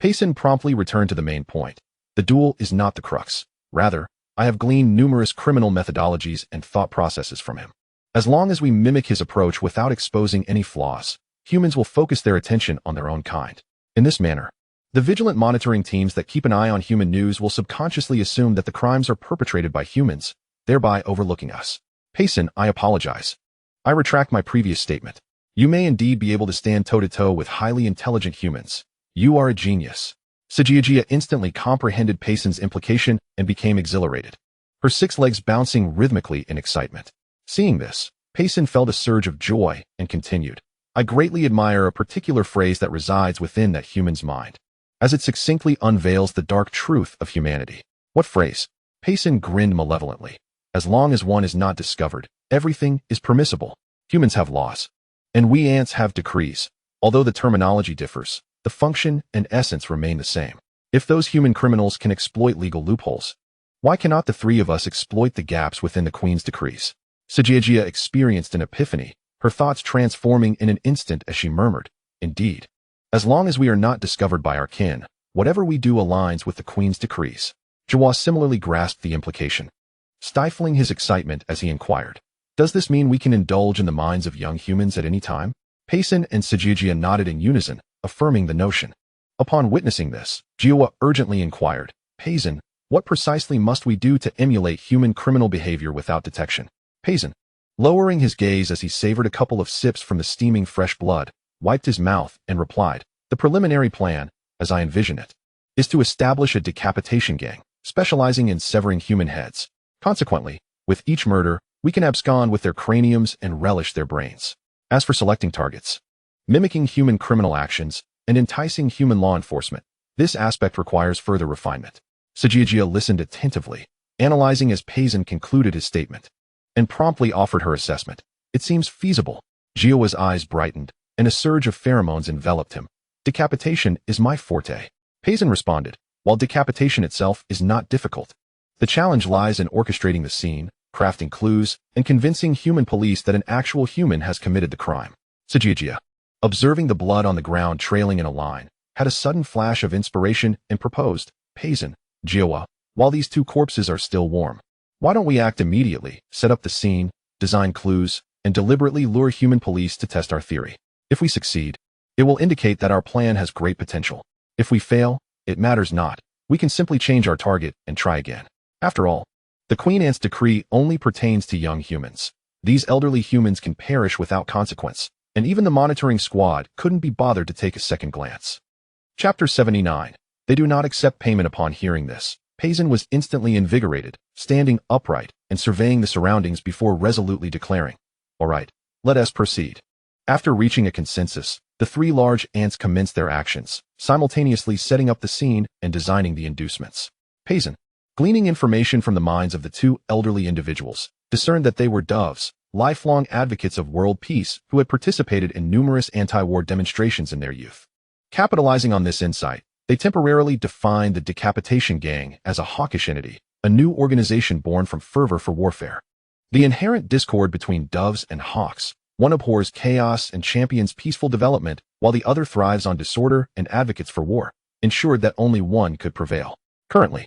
Payson promptly returned to the main point. The duel is not the crux. Rather, I have gleaned numerous criminal methodologies and thought processes from him. As long as we mimic his approach without exposing any flaws, humans will focus their attention on their own kind. In this manner, the vigilant monitoring teams that keep an eye on human news will subconsciously assume that the crimes are perpetrated by humans, thereby overlooking us. Payson, I apologize. I retract my previous statement. You may indeed be able to stand toe-to-toe with highly intelligent humans. You are a genius. Zhao instantly comprehended Payson's implication and became exhilarated, her 6 legs bouncing rhythmically in excitement. Seeing this, Payson felt a surge of joy and continued. I greatly admire a particular phrase that resides within that human's mind, as it succinctly unveils the dark truth of humanity. What phrase? Payson grinned malevolently. As long as one is not discovered, everything is permissible. Humans have laws, and we ants have decrees. Although the terminology differs, the function and essence remain the same. If those human criminals can exploit legal loopholes, why cannot the 3 of us exploit the gaps within the Queen's decrees? Zhao experienced an epiphany, her thoughts transforming in an instant as she murmured, Indeed. As long as we are not discovered by our kin, whatever we do aligns with the Queen's decrees. Zhao similarly grasped the implication, stifling his excitement as he inquired, Does this mean we can indulge in the minds of young humans at any time? Payson and Zhao nodded in unison, affirming the notion. Upon witnessing this, Zhao urgently inquired, Payson, what precisely must we do to emulate human criminal behavior without detection? Payson, lowering his gaze as he savored a couple of sips from the steaming fresh blood, wiped his mouth and replied, The preliminary plan, as I envision it, is to establish a decapitation gang, specializing in severing human heads. Consequently, with each murder, we can abscond with their craniums and relish their brains. As for selecting targets, mimicking human criminal actions, and enticing human law enforcement, this aspect requires further refinement. Zhao listened attentively, analyzing as Payson concluded his statement, and promptly offered her assessment. It seems feasible. Zhao's eyes brightened, and a surge of pheromones enveloped him. Decapitation is my forte. Payson responded, while decapitation itself is not difficult. The challenge lies in orchestrating the scene, crafting clues, and convincing human police that an actual human has committed the crime. Zhao, observing the blood on the ground trailing in a line, had a sudden flash of inspiration and proposed, Payson, Zhao, while these 2 corpses are still warm, why don't we act immediately, set up the scene, design clues, and deliberately lure human police to test our theory? If we succeed, it will indicate that our plan has great potential. If we fail, it matters not. We can simply change our target and try again. After all, the Queen Ant's decree only pertains to young humans. These elderly humans can perish without consequence, and even the monitoring squad couldn't be bothered to take a second glance. Chapter 79. They do not accept payment. Upon hearing this, Payson was instantly invigorated, standing upright and surveying the surroundings before resolutely declaring, All right, let us proceed. After reaching a consensus, the 3 large ants commenced their actions, simultaneously setting up the scene and designing the inducements. Payson, gleaning information from the minds of the 2 elderly individuals, discerned that they were doves, lifelong advocates of world peace who had participated in numerous anti-war demonstrations in their youth. Capitalizing on this insight, they temporarily defined the Decapitation Gang as a hawkish entity, a new organization born from fervor for warfare. The inherent discord between doves and hawks, one abhors chaos and champions peaceful development, while the other thrives on disorder and advocates for war, ensured that only one could prevail. Currently,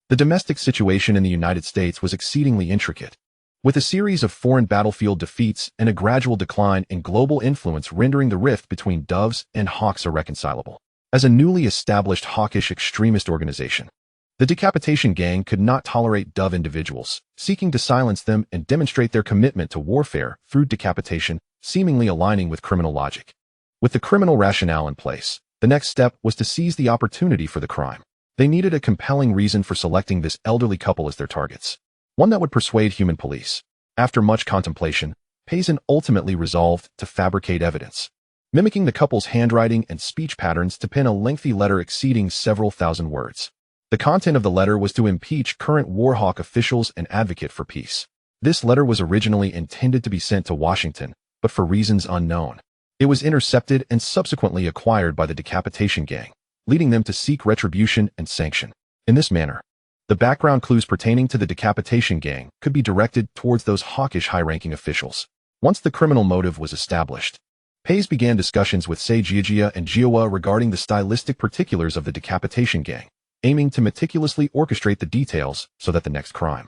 the domestic situation in the United States was exceedingly intricate, with a series of foreign battlefield defeats and a gradual decline in global influence rendering the rift between doves and hawks irreconcilable. As a newly established hawkish extremist organization, the Decapitation Gang could not tolerate dove individuals, seeking to silence them and demonstrate their commitment to warfare through decapitation, seemingly aligning with criminal logic. With the criminal rationale in place, the next step was to seize the opportunity for the crime. They needed a compelling reason for selecting this elderly couple as their targets, one that would persuade human police. After much contemplation, Payson ultimately resolved to fabricate evidence, mimicking the couple's handwriting and speech patterns to pen a lengthy letter exceeding several thousand words. The content of the letter was to impeach current Warhawk officials and advocate for peace. This letter was originally intended to be sent to Washington, but for reasons unknown, it was intercepted and subsequently acquired by the Decapitation Gang, leading them to seek retribution and sanction. In this manner, The background clues pertaining to the decapitation gang could be directed towards those hawkish high-ranking officials. Once the criminal motive was established, Pays began discussions with Zhao and Jiang regarding the stylistic particulars of the decapitation gang, aiming to meticulously orchestrate the details so that the next crime,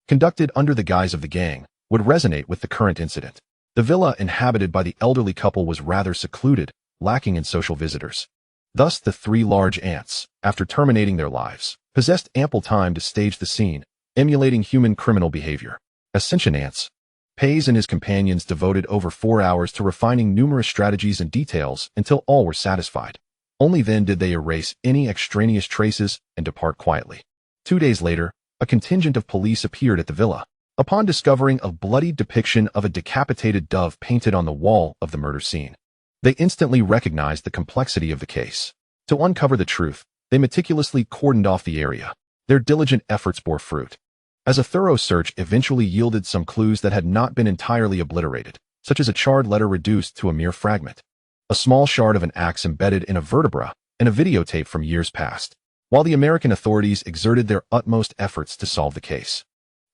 conducted under the guise of the gang, would resonate with the current incident. The villa inhabited by the elderly couple was rather secluded, lacking in social visitors. Thus, the three large ants, after terminating their lives, possessed ample time to stage the scene, emulating human criminal behavior. As sentient ants, Pays and his companions devoted over 4 hours to refining numerous strategies and details until all were satisfied. Only then did they erase any extraneous traces and depart quietly. 2 days later, a contingent of police appeared at the villa. Upon discovering a bloody depiction of a decapitated dove painted on the wall of the murder scene, they instantly recognized the complexity of the case. To uncover the truth, they meticulously cordoned off the area. Their diligent efforts bore fruit, as a thorough search eventually yielded some clues that had not been entirely obliterated, such as a charred letter reduced to a mere fragment, a small shard of an axe embedded in a vertebra, and a videotape from years past. While the American authorities exerted their utmost efforts to solve the case,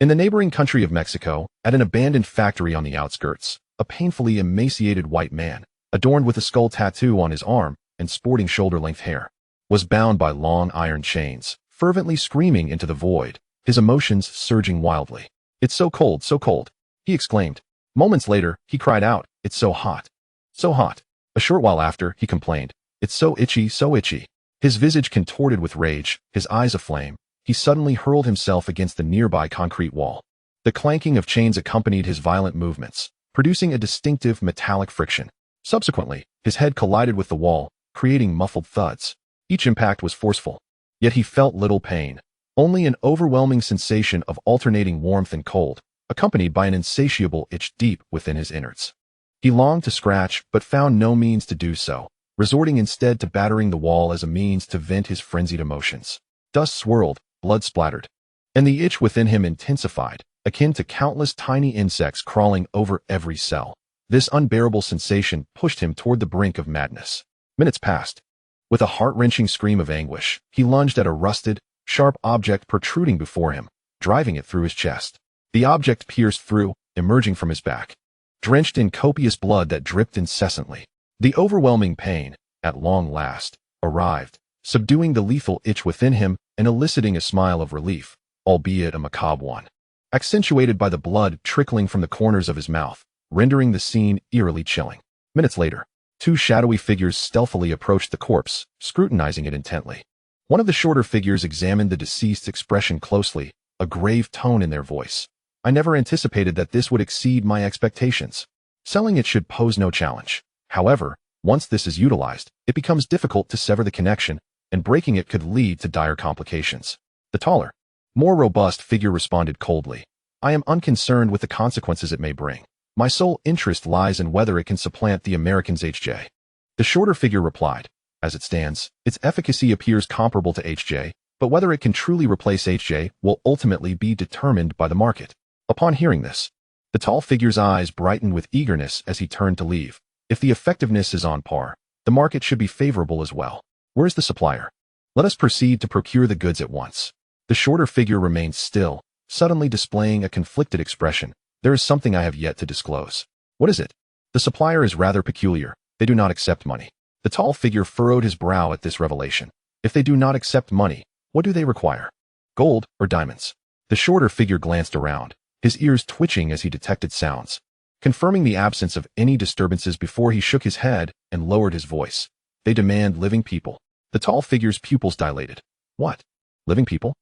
in the neighboring country of Mexico, at an abandoned factory on the outskirts, a painfully emaciated white man, adorned with a skull tattoo on his arm and sporting shoulder-length hair, was bound by long iron chains, fervently screaming into the void, his emotions surging wildly. "It's so cold, he exclaimed. Moments later, he cried out, "It's so hot, so hot." A short while after, he complained, "It's so itchy, so itchy." His visage contorted with rage, his eyes aflame, he suddenly hurled himself against the nearby concrete wall. The clanking of chains accompanied his violent movements, producing a distinctive metallic friction. Subsequently, his head collided with the wall, creating muffled thuds. Each impact was forceful, yet he felt little pain, only an overwhelming sensation of alternating warmth and cold, accompanied by an insatiable itch deep within his innards. He longed to scratch, but found no means to do so, resorting instead to battering the wall as a means to vent his frenzied emotions. Dust swirled, blood splattered, and the itch within him intensified, akin to countless tiny insects crawling over every cell. This unbearable sensation pushed him toward the brink of madness. Minutes passed. With a heart-wrenching scream of anguish, he lunged at a rusted, sharp object protruding before him, driving it through his chest. The object pierced through, emerging from his back, drenched in copious blood that dripped incessantly. The overwhelming pain, at long last, arrived, subduing the lethal itch within him and eliciting a smile of relief, albeit a macabre one, accentuated by the blood trickling from the corners of his mouth, rendering the scene eerily chilling. Minutes later, 2 shadowy figures stealthily approached the corpse, scrutinizing it intently. One of the shorter figures examined the deceased's expression closely, a grave tone in their voice. "I never anticipated that this would exceed my expectations. Selling it should pose no challenge. However, once this is utilized, it becomes difficult to sever the connection, and breaking it could lead to dire complications." The taller, more robust figure responded coldly, "I am unconcerned with the consequences it may bring. My sole interest lies in whether it can supplant the American's HJ." The shorter figure replied, "As it stands, its efficacy appears comparable to HJ, but whether it can truly replace HJ will ultimately be determined by the market." Upon hearing this, the tall figure's eyes brightened with eagerness as he turned to leave. "If the effectiveness is on par, the market should be favorable as well. Where's the supplier? Let us proceed to procure the goods at once." The shorter figure remained still, suddenly displaying a conflicted expression. "There is something I have yet to disclose." "What is it?" "The supplier is rather peculiar. They do not accept money." The tall figure furrowed his brow at this revelation. "If they do not accept money, what do they require? Gold or diamonds?" The shorter figure glanced around, his ears twitching as he detected sounds, confirming the absence of any disturbances before he shook his head and lowered his voice. "They demand living people." The tall figure's pupils dilated. "What? Living people?"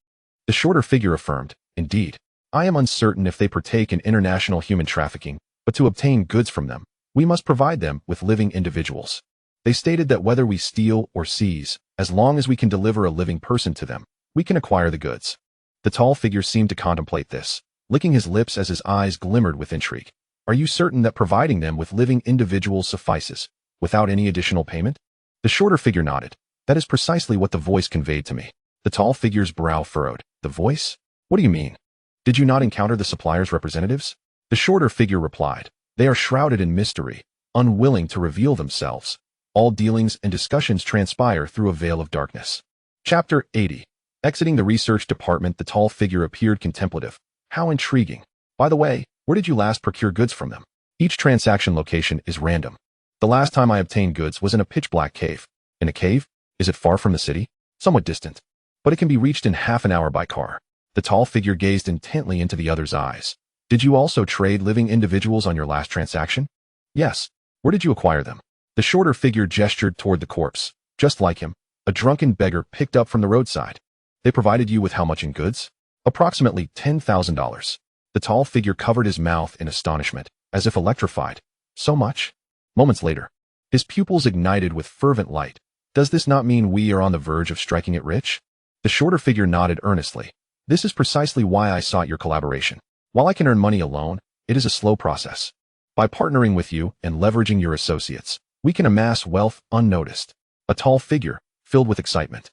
The shorter figure affirmed, "Indeed. I am uncertain if they partake in international human trafficking, but to obtain goods from them, we must provide them with living individuals. They stated that whether we steal or seize, as long as we can deliver a living person to them, we can acquire the goods." The tall figure seemed to contemplate this, licking his lips as his eyes glimmered with intrigue. "Are you certain that providing them with living individuals suffices, without any additional payment?" The shorter figure nodded. "That is precisely what the voice conveyed to me." The tall figure's brow furrowed. "The voice? What do you mean? Did you not encounter the supplier's representatives?" The shorter figure replied, "They are shrouded in mystery, unwilling to reveal themselves. All dealings and discussions transpire through a veil of darkness." Chapter 80. Exiting the research department, the tall figure appeared contemplative. How intriguing. By the way, where did you last procure goods from them? Each transaction location is random. The last time I obtained goods was in a pitch-black cave. In a cave? Is it far from the city? Somewhat distant. But it can be reached in half an hour by car. The tall figure gazed intently into the other's eyes. Did you also trade living individuals on your last transaction? Yes. Where did you acquire them? The shorter figure gestured toward the corpse. Just like him, a drunken beggar picked up from the roadside. They provided you with how much in goods? Approximately $10,000. The tall figure covered his mouth in astonishment, as if electrified. So much? Moments later, his pupils ignited with fervent light. Does this not mean we are on the verge of striking it rich? The shorter figure nodded earnestly. This is precisely why I sought your collaboration. While I can earn money alone, it is a slow process. By partnering with you and leveraging your associates, we can amass wealth unnoticed. A tall figure, filled with excitement,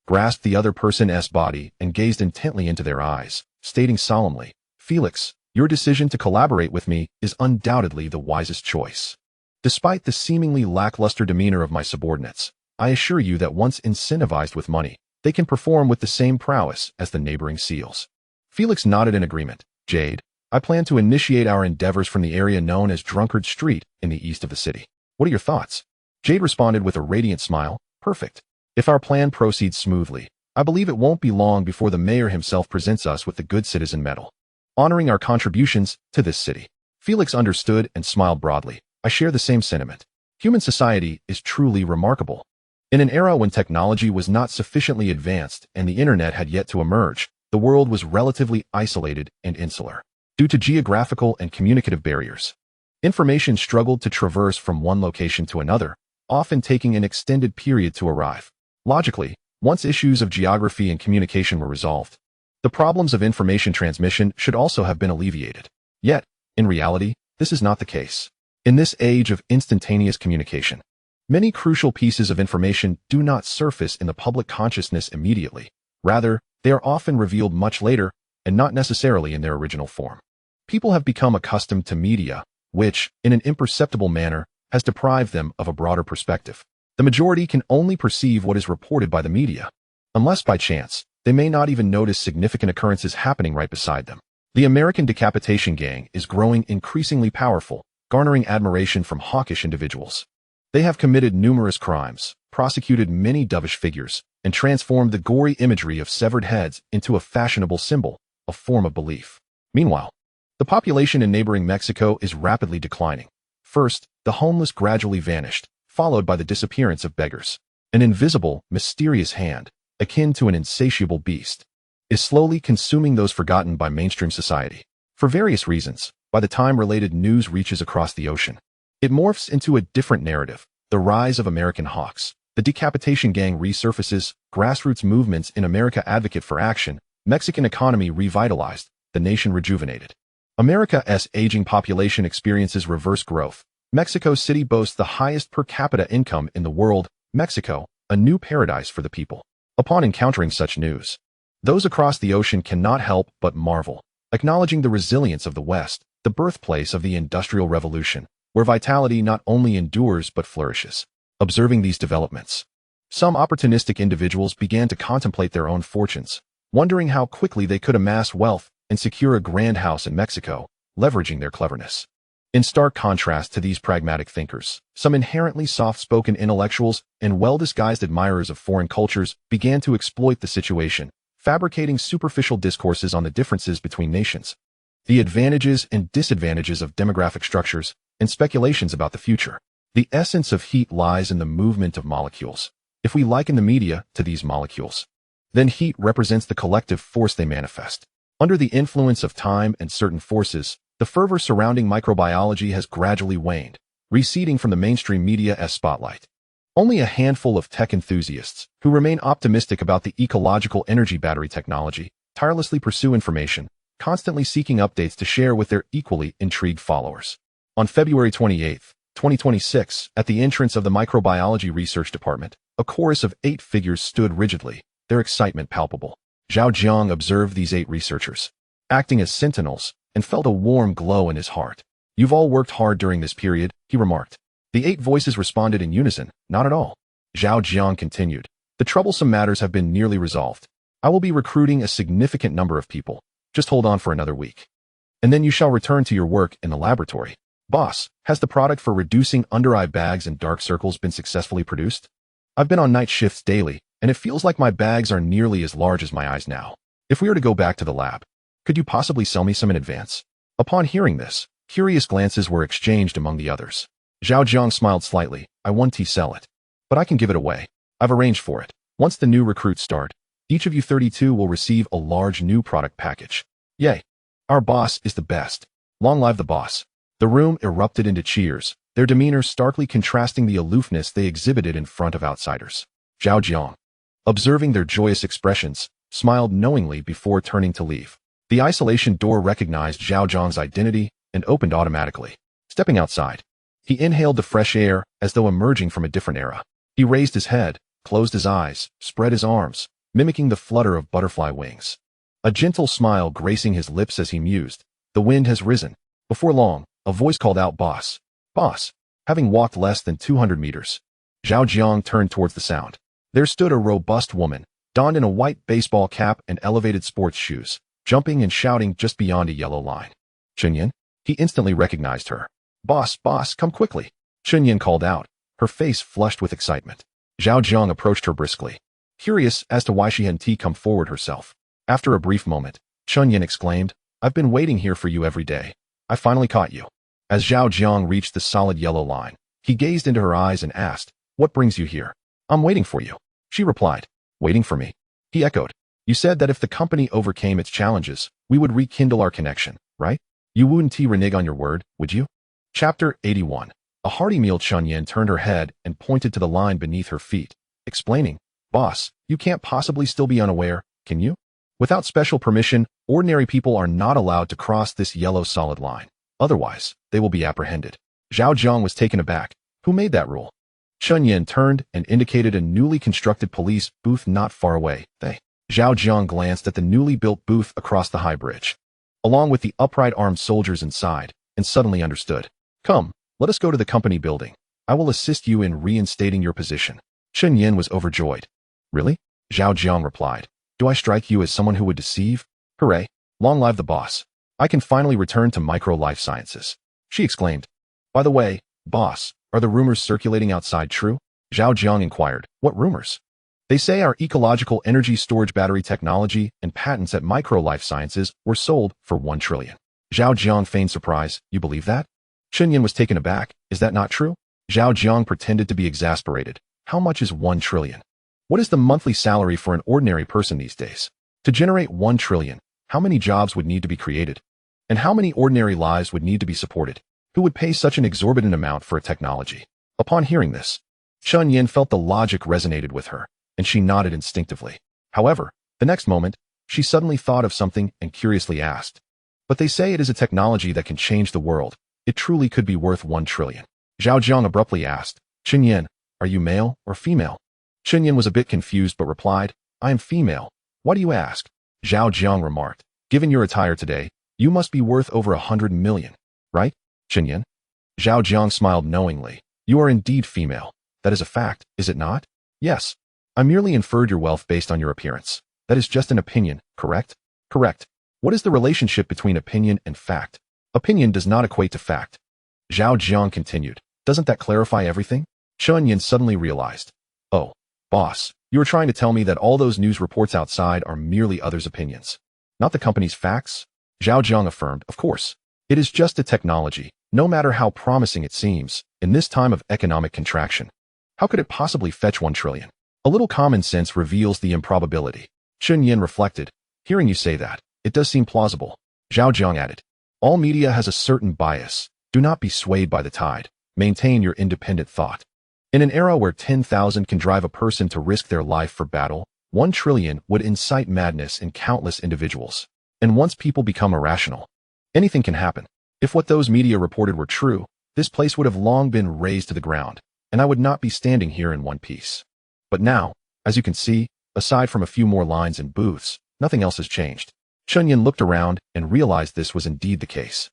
grasped the other person's body and gazed intently into their eyes, stating solemnly, Felix, your decision to collaborate with me is undoubtedly the wisest choice. Despite the seemingly lackluster demeanor of my subordinates, I assure you that once incentivized with money, they can perform with the same prowess as the neighboring seals. Felix nodded in agreement. Jade, I plan to initiate our endeavors from the area known as Drunkard Street in the east of the city. What are your thoughts? Jade responded with a radiant smile. Perfect. If our plan proceeds smoothly, I believe it won't be long before the mayor himself presents us with the Good Citizen Medal, honoring our contributions to this city. Felix understood and smiled broadly. I share the same sentiment. Human society is truly remarkable. In an era when technology was not sufficiently advanced and the internet had yet to emerge, the world was relatively isolated and insular. Due to geographical and communicative barriers, information struggled to traverse from one location to another, often taking an extended period to arrive. Logically, once issues of geography and communication were resolved, the problems of information transmission should also have been alleviated. Yet, in reality, this is not the case. In this age of instantaneous communication, many crucial pieces of information do not surface in the public consciousness immediately. Rather, they are often revealed much later and not necessarily in their original form. People have become accustomed to media, which, in an imperceptible manner, has deprived them of a broader perspective. The majority can only perceive what is reported by the media. Unless by chance, they may not even notice significant occurrences happening right beside them. The American decapitation gang is growing increasingly powerful, garnering admiration from hawkish individuals. They have committed numerous crimes, prosecuted many dovish figures, and transformed the gory imagery of severed heads into a fashionable symbol, a form of belief. Meanwhile, the population in neighboring Mexico is rapidly declining. First, the homeless gradually vanished, followed by the disappearance of beggars. An invisible, mysterious hand, akin to an insatiable beast, is slowly consuming those forgotten by mainstream society. For various reasons, by the time related news reaches across the ocean, it morphs into a different narrative, the rise of American hawks. The decapitation gang resurfaces, grassroots movements in America advocate for action, Mexican economy revitalized, the nation rejuvenated. America's aging population experiences reverse growth. Mexico City boasts the highest per capita income in the world. Mexico, a new paradise for the people. Upon encountering such news, those across the ocean cannot help but marvel, acknowledging the resilience of the West, the birthplace of the Industrial Revolution, where vitality not only endures but flourishes. Observing these developments, some opportunistic individuals began to contemplate their own fortunes, wondering how quickly they could amass wealth and secure a grand house in Mexico, leveraging their cleverness. In stark contrast to these pragmatic thinkers, some inherently soft-spoken intellectuals and well-disguised admirers of foreign cultures began to exploit the situation, fabricating superficial discourses on the differences between nations, the advantages and disadvantages of demographic structures, and speculations about the future. The essence of heat lies in the movement of molecules. If we liken the media to these molecules, then heat represents the collective force they manifest. Under the influence of time and certain forces, the fervor surrounding microbiology has gradually waned, receding from the mainstream media's spotlight. Only a handful of tech enthusiasts, who remain optimistic about the ecological energy battery technology, tirelessly pursue information, constantly seeking updates to share with their equally intrigued followers. On February 28, 2026, at the entrance of the Microbiology Research Department, a chorus of 8 figures stood rigidly, their excitement palpable. Zhao Jiang observed these 8 researchers, acting as sentinels, and felt a warm glow in his heart. You've all worked hard during this period, he remarked. The 8 voices responded in unison, not at all. Zhao Jiang continued. The troublesome matters have been nearly resolved. I will be recruiting a significant number of people. Just hold on for another week. And then you shall return to your work in the laboratory. Boss, has the product for reducing under-eye bags and dark circles been successfully produced? I've been on night shifts daily, and it feels like my bags are nearly as large as my eyes now. If we are to go back to the lab, could you possibly sell me some in advance? Upon hearing this, curious glances were exchanged among the others. Zhao Jiang smiled slightly. I won't sell it. But I can give it away. I've arranged for it. Once the new recruits start, each of you 32 will receive a large new product package. Yay. Our boss is the best. Long live the boss. The room erupted into cheers, their demeanor starkly contrasting the aloofness they exhibited in front of outsiders. Zhao Jiang, observing their joyous expressions, smiled knowingly before turning to leave. The isolation door recognized Zhao Jiang's identity and opened automatically. Stepping outside, he inhaled the fresh air as though emerging from a different era. He raised his head, closed his eyes, spread his arms, mimicking the flutter of butterfly wings. A gentle smile gracing his lips as he mused. The wind has risen. Before long, a voice called out, "Boss! Boss!" Having walked less than 200 meters, Zhao Jiang turned towards the sound. There stood a robust woman, donned in a white baseball cap and elevated sports shoes, jumping and shouting just beyond a yellow line. Chunyan? He instantly recognized her. Boss, come quickly!" Chunyan called out, her face flushed with excitement. Zhao Jiang approached her briskly, curious as to why she hadn't come forward herself. After a brief moment, Chunyan exclaimed, "I've been waiting here for you every day. I finally caught you." As Zhao Jiang reached the solid yellow line, he gazed into her eyes and asked, "What brings you here?" "I'm waiting for you," she replied. "Waiting for me?" He echoed. "You said that if the company overcame its challenges, we would rekindle our connection, right? You wouldn't renege on your word, would you?" Chapter 81. A hearty meal. Chunyan turned her head and pointed to the line beneath her feet, explaining, "Boss, you can't possibly still be unaware, can you? Without special permission, ordinary people are not allowed to cross this yellow solid line. Otherwise, they will be apprehended." Zhao Jiang was taken aback. Who made that rule? Chunyan turned and indicated a newly constructed police booth not far away. Zhao Jiang glanced at the newly built booth across the high bridge, along with the upright armed soldiers inside, and suddenly understood. "Come, let us go to the company building. I will assist you in reinstating your position." Chunyan was overjoyed. "Really?" Zhao Jiang replied. "Do I strike you as someone who would deceive? Hooray! Long live the boss. I can finally return to micro-life sciences," she exclaimed. "By the way, boss, are the rumors circulating outside true?" Zhao Jiang inquired. "What rumors?" "They say our ecological energy storage battery technology and patents at micro-life sciences were sold for 1 trillion. Zhao Jiang feigned surprise. "You believe that?" Chunyan was taken aback. "Is that not true?" Zhao Jiang pretended to be exasperated. "How much is 1 trillion? What is the monthly salary for an ordinary person these days? To generate 1 trillion, how many jobs would need to be created? And how many ordinary lives would need to be supported? Who would pay such an exorbitant amount for a technology?" Upon hearing this, Chunyan felt the logic resonated with her, and she nodded instinctively. However, the next moment, she suddenly thought of something and curiously asked, "But they say it is a technology that can change the world. It truly could be worth 1 trillion. Zhao Jiang abruptly asked, "Chunyan, are you male or female?" Chunyan was a bit confused but replied, "I am female. Why do you ask?" Zhao Jiang remarked, "Given your attire today, you must be worth over 100 million, right, Chunyan?" Zhao Jiang smiled knowingly. "You are indeed female. That is a fact, is it not?" "Yes. I merely inferred your wealth based on your appearance. That is just an opinion, correct?" "Correct. What is the relationship between opinion and fact?" "Opinion does not equate to fact." Zhao Jiang continued. "Doesn't that clarify everything?" Chunyan suddenly realized. "Oh, boss, you are trying to tell me that all those news reports outside are merely others' opinions, not the company's facts?" Zhao Jiang affirmed, "Of course. It is just a technology, no matter how promising it seems, in this time of economic contraction. How could it possibly fetch 1 trillion? A little common sense reveals the improbability." Chunyan reflected. "Hearing you say that, it does seem plausible." Zhao Jiang added, "All media has a certain bias. Do not be swayed by the tide. Maintain your independent thought. In an era where 10,000 can drive a person to risk their life for battle, 1 trillion would incite madness in countless individuals. And once people become irrational, anything can happen. If what those media reported were true, this place would have long been razed to the ground, and I would not be standing here in one piece. But now, as you can see, aside from a few more lines and booths, nothing else has changed." Chunyan looked around and realized this was indeed the case.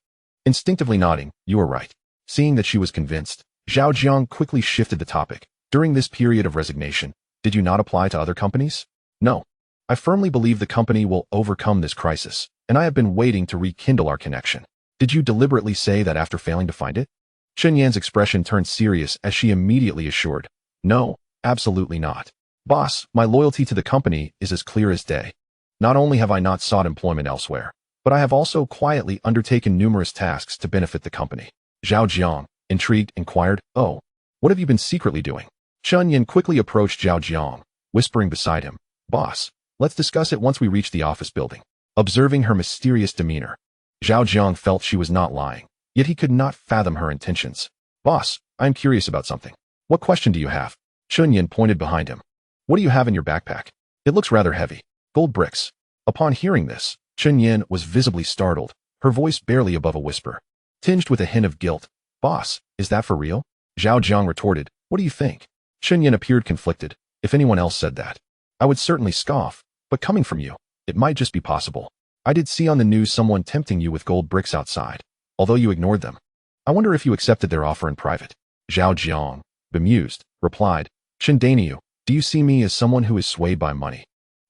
Instinctively nodding, "You are right." Seeing that she was convinced, Zhao Jiang quickly shifted the topic. "During this period of resignation, did you not apply to other companies?" "No. I firmly believe the company will overcome this crisis, and I have been waiting to rekindle our connection. Did you deliberately say that after failing to find it? Chunyan's expression turned serious as she immediately assured, no, absolutely not. Boss, my loyalty to the company is as clear as day. Not only have I not sought employment elsewhere, but I have also quietly undertaken numerous tasks to benefit the company. Zhao Jiang, intrigued, inquired, oh, what have you been secretly doing? Chunyan quickly approached Zhao Jiang, whispering beside him, boss, let's discuss it once we reach the office building. Observing her mysterious demeanor, Zhao Jiang felt she was not lying, yet he could not fathom her intentions. Boss, I am curious about something. What question do you have? Chunyan pointed behind him. What do you have in your backpack? It looks rather heavy. Gold bricks. Upon hearing this, Chunyan was visibly startled, her voice barely above a whisper, tinged with a hint of guilt. Boss, is that for real? Zhao Jiang retorted, what do you think? Chunyan appeared conflicted. If anyone else said that, I would certainly scoff, but coming from you, it might just be possible. I did see on the news someone tempting you with gold bricks outside, although you ignored them. I wonder if you accepted their offer in private. Zhao Jiang, bemused, replied, Chindanyu, do you see me as someone who is swayed by money,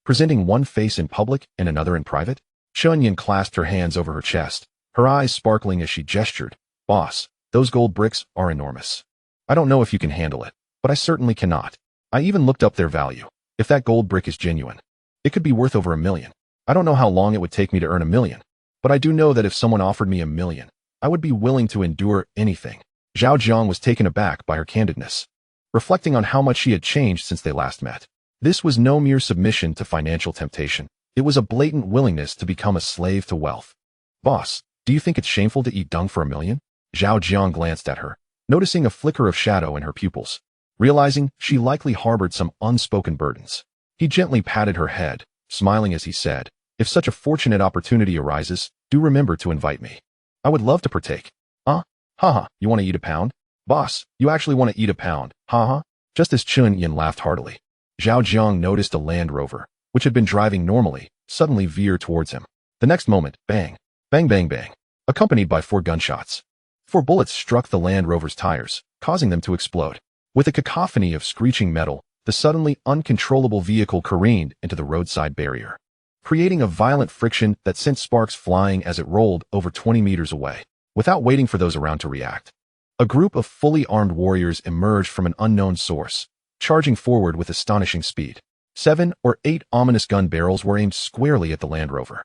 presenting one face in public and another in private? Chunyan clasped her hands over her chest, her eyes sparkling as she gestured. Boss, those gold bricks are enormous. I don't know if you can handle it, but I certainly cannot. I even looked up their value. If that gold brick is genuine, it could be worth over $1 million. I don't know how long it would take me to earn $1 million, but I do know that if someone offered me $1 million, I would be willing to endure anything. Zhao Jiang was taken aback by her candidness, reflecting on how much she had changed since they last met. This was no mere submission to financial temptation. It was a blatant willingness to become a slave to wealth. Boss, do you think it's shameful to eat dung for $1 million? Zhao Jiang glanced at her, noticing a flicker of shadow in her pupils, realizing she likely harbored some unspoken burdens. He gently patted her head, smiling as he said, if such a fortunate opportunity arises, do remember to invite me. I would love to partake. Haha, you want to eat a pound? Boss, you actually want to eat a pound, haha? Just as Chunyan laughed heartily, Zhao Jiang noticed a Land Rover, which had been driving normally, suddenly veer towards him. The next moment, bang, bang bang bang, accompanied by 4 gunshots. 4 bullets struck the Land Rover's tires, causing them to explode. With a cacophony of screeching metal, the suddenly uncontrollable vehicle careened into the roadside barrier, creating a violent friction that sent sparks flying as it rolled over 20 meters away. Without waiting for those around to react, a group of fully armed warriors emerged from an unknown source, charging forward with astonishing speed. 7 or 8 ominous gun barrels were aimed squarely at the Land Rover,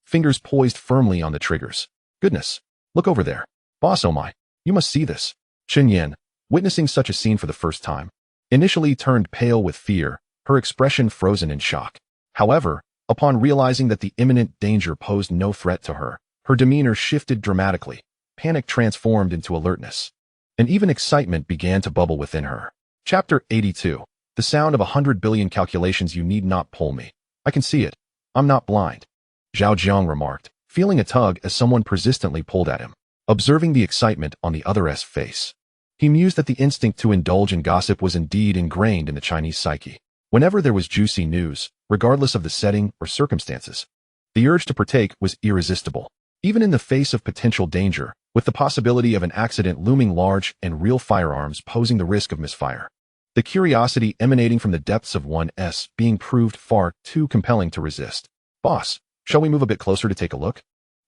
fingers poised firmly on the triggers. Goodness, look over there. Boss, oh my, you must see this. Chunyan, witnessing such a scene for the first time, initially turned pale with fear, her expression frozen in shock. However, upon realizing that the imminent danger posed no threat to her, her demeanor shifted dramatically. Panic transformed into alertness, and even excitement began to bubble within her. Chapter 82. The sound of 100 billion calculations. You need not pull me. I can see it. I'm not blind. Zhao Jiang remarked, feeling a tug as someone persistently pulled at him. Observing the excitement on the other's face, he mused that the instinct to indulge in gossip was indeed ingrained in the Chinese psyche. Whenever there was juicy news, regardless of the setting or circumstances, the urge to partake was irresistible. Even in the face of potential danger, with the possibility of an accident looming large and real firearms posing the risk of misfire, the curiosity emanating from the depths of one's being proved far too compelling to resist. Boss, shall we move a bit closer to take a look?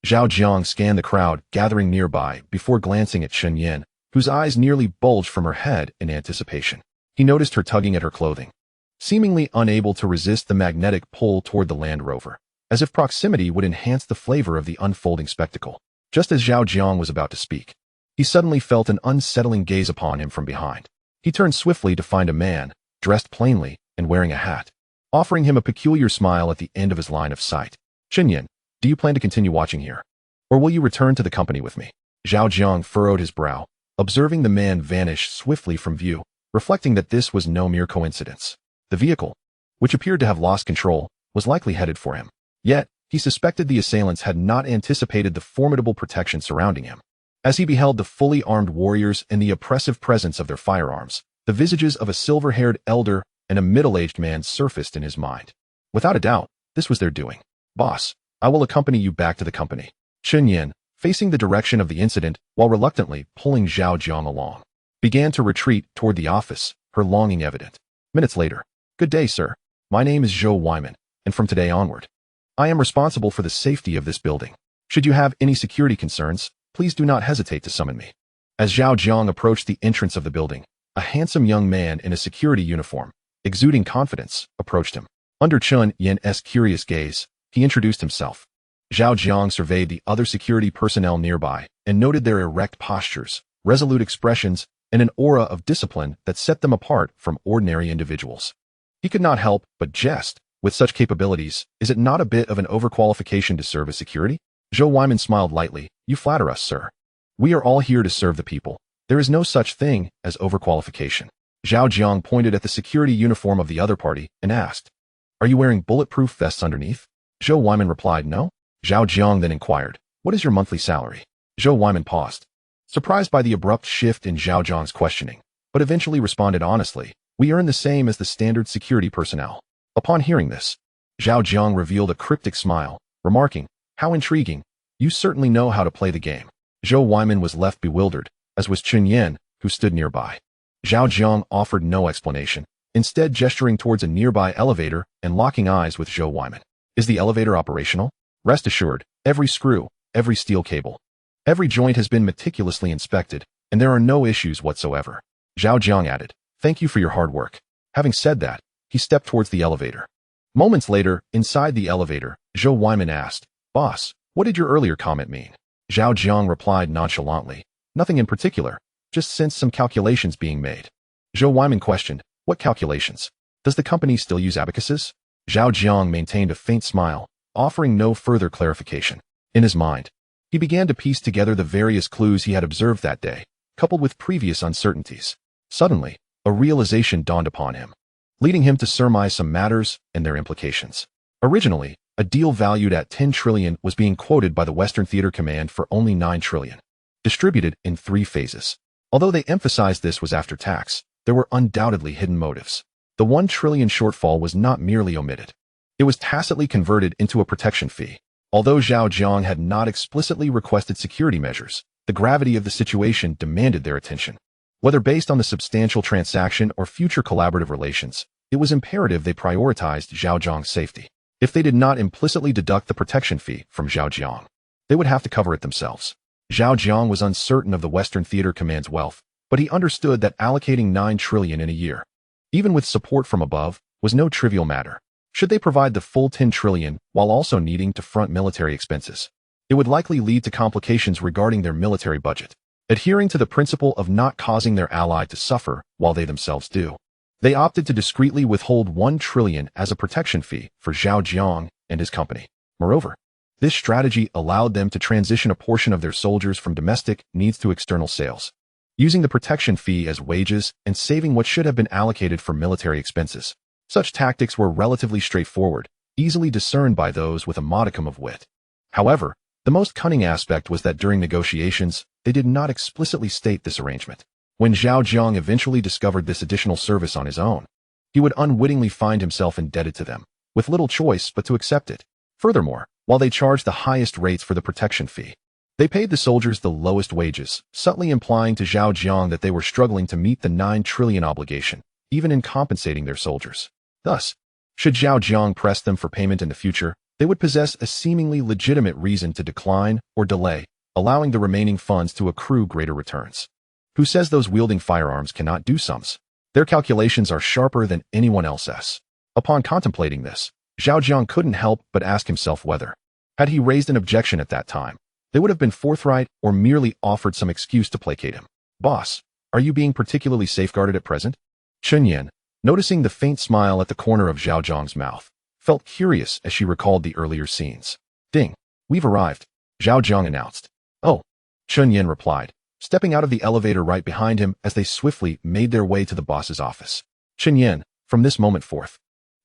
Zhao Jiang scanned the crowd gathering nearby before glancing at Chunyan, whose eyes nearly bulged from her head in anticipation. He noticed her tugging at her clothing, seemingly unable to resist the magnetic pull toward the Land Rover, as if proximity would enhance the flavor of the unfolding spectacle. Just as Zhao Jiang was about to speak, he suddenly felt an unsettling gaze upon him from behind. He turned swiftly to find a man, dressed plainly and wearing a hat, offering him a peculiar smile at the end of his line of sight. Chunyan, do you plan to continue watching here, or will you return to the company with me? Zhao Jiang furrowed his brow, observing the man vanish swiftly from view, reflecting that this was no mere coincidence. The vehicle, which appeared to have lost control, was likely headed for him. Yet, he suspected the assailants had not anticipated the formidable protection surrounding him. As he beheld the fully armed warriors and the oppressive presence of their firearms, the visages of a silver-haired elder and a middle-aged man surfaced in his mind. Without a doubt, this was their doing. Boss, I will accompany you back to the company. Chunyan, facing the direction of the incident while reluctantly pulling Zhao Jiang along, began to retreat toward the office, her longing evident. Minutes later. Good day, sir. My name is Zhou Wyman, and and from today onward, I am responsible for the safety of this building. Should you have any security concerns, please do not hesitate to summon me. As Zhao Jiang approached the entrance of the building, a handsome young man in a security uniform, exuding confidence, approached him. Under Chun Yen's curious gaze, he introduced himself. Zhao Jiang surveyed the other security personnel nearby and noted their erect postures, resolute expressions, and an aura of discipline that set them apart from ordinary individuals. He could not help but jest. With such capabilities, is it not a bit of an overqualification to serve as security? Zhou Weiman smiled lightly. You flatter us, sir. We are all here to serve the people. There is no such thing as overqualification. Zhao Jiang pointed at the security uniform of the other party and asked, Are you wearing bulletproof vests underneath? Zhou Weiman replied, No. Zhao Jiang then inquired, What is your monthly salary? Zhou Weiman paused, surprised by the abrupt shift in Zhao Jiang's questioning, but eventually responded honestly, We earn the same as the standard security personnel. Upon hearing this, Zhao Jiang revealed a cryptic smile, remarking, How intriguing. You certainly know how to play the game. Zhou Weiman was left bewildered, as was Chun Yan, who stood nearby. Zhao Jiang offered no explanation, instead gesturing towards a nearby elevator and locking eyes with Zhou Weiman. Is the elevator operational? Rest assured, every screw, every steel cable, every joint has been meticulously inspected, and there are no issues whatsoever. Zhao Jiang added, Thank you for your hard work. Having said that, he stepped towards the elevator. Moments later, inside the elevator, Zhou Weiman asked, Boss, what did your earlier comment mean? Zhao Jiang replied nonchalantly, Nothing in particular, just sensed some calculations being made. Zhou Weiman questioned, What calculations? Does the company still use abacuses? Zhao Jiang maintained a faint smile, offering no further clarification. In his mind, he began to piece together the various clues he had observed that day, coupled with previous uncertainties. Suddenly, a realization dawned upon him, leading him to surmise some matters and their implications. Originally, a deal valued at 10 trillion was being quoted by the Western Theater Command for only 9 trillion, distributed in 3 phases. Although they emphasized this was after tax, there were undoubtedly hidden motives. The 1 trillion shortfall was not merely omitted. It was tacitly converted into a protection fee. Although Zhao Jiang had not explicitly requested security measures, the gravity of the situation demanded their attention. Whether based on the substantial transaction or future collaborative relations, it was imperative they prioritized Zhao Jiang's safety. If they did not implicitly deduct the protection fee from Zhao Jiang, they would have to cover it themselves. Zhao Jiang was uncertain of the Western Theater Command's wealth, but he understood that allocating 9 trillion in a year, even with support from above, was no trivial matter. Should they provide the full 10 trillion while also needing to front military expenses, it would likely lead to complications regarding their military budget. Adhering to the principle of not causing their ally to suffer while they themselves do, they opted to discreetly withhold 1 trillion as a protection fee for Zhao Jiang and his company. Moreover, this strategy allowed them to transition a portion of their soldiers from domestic needs to external sales, using the protection fee as wages and saving what should have been allocated for military expenses. Such tactics were relatively straightforward, easily discerned by those with a modicum of wit. However, the most cunning aspect was that during negotiations, they did not explicitly state this arrangement. When Zhao Jiang eventually discovered this additional service on his own, he would unwittingly find himself indebted to them, with little choice but to accept it. Furthermore, while they charged the highest rates for the protection fee, they paid the soldiers the lowest wages, subtly implying to Zhao Jiang that they were struggling to meet the 9 trillion obligation, even in compensating their soldiers. Thus, should Zhao Jiang press them for payment in the future, they would possess a seemingly legitimate reason to decline or delay, allowing the remaining funds to accrue greater returns. Who says those wielding firearms cannot do sums? Their calculations are sharper than anyone else's. Upon contemplating this, Zhao Jiang couldn't help but ask himself whether, had he raised an objection at that time, they would have been forthright or merely offered some excuse to placate him. Boss, are you being particularly safeguarded at present? Chun Yan, noticing the faint smile at the corner of Zhao Jiang's mouth, felt curious as she recalled the earlier scenes. Ding, we've arrived, Zhao Jiang announced. Oh, Chun Yan replied, stepping out of the elevator right behind him as they swiftly made their way to the boss's office. Chun Yan, from this moment forth,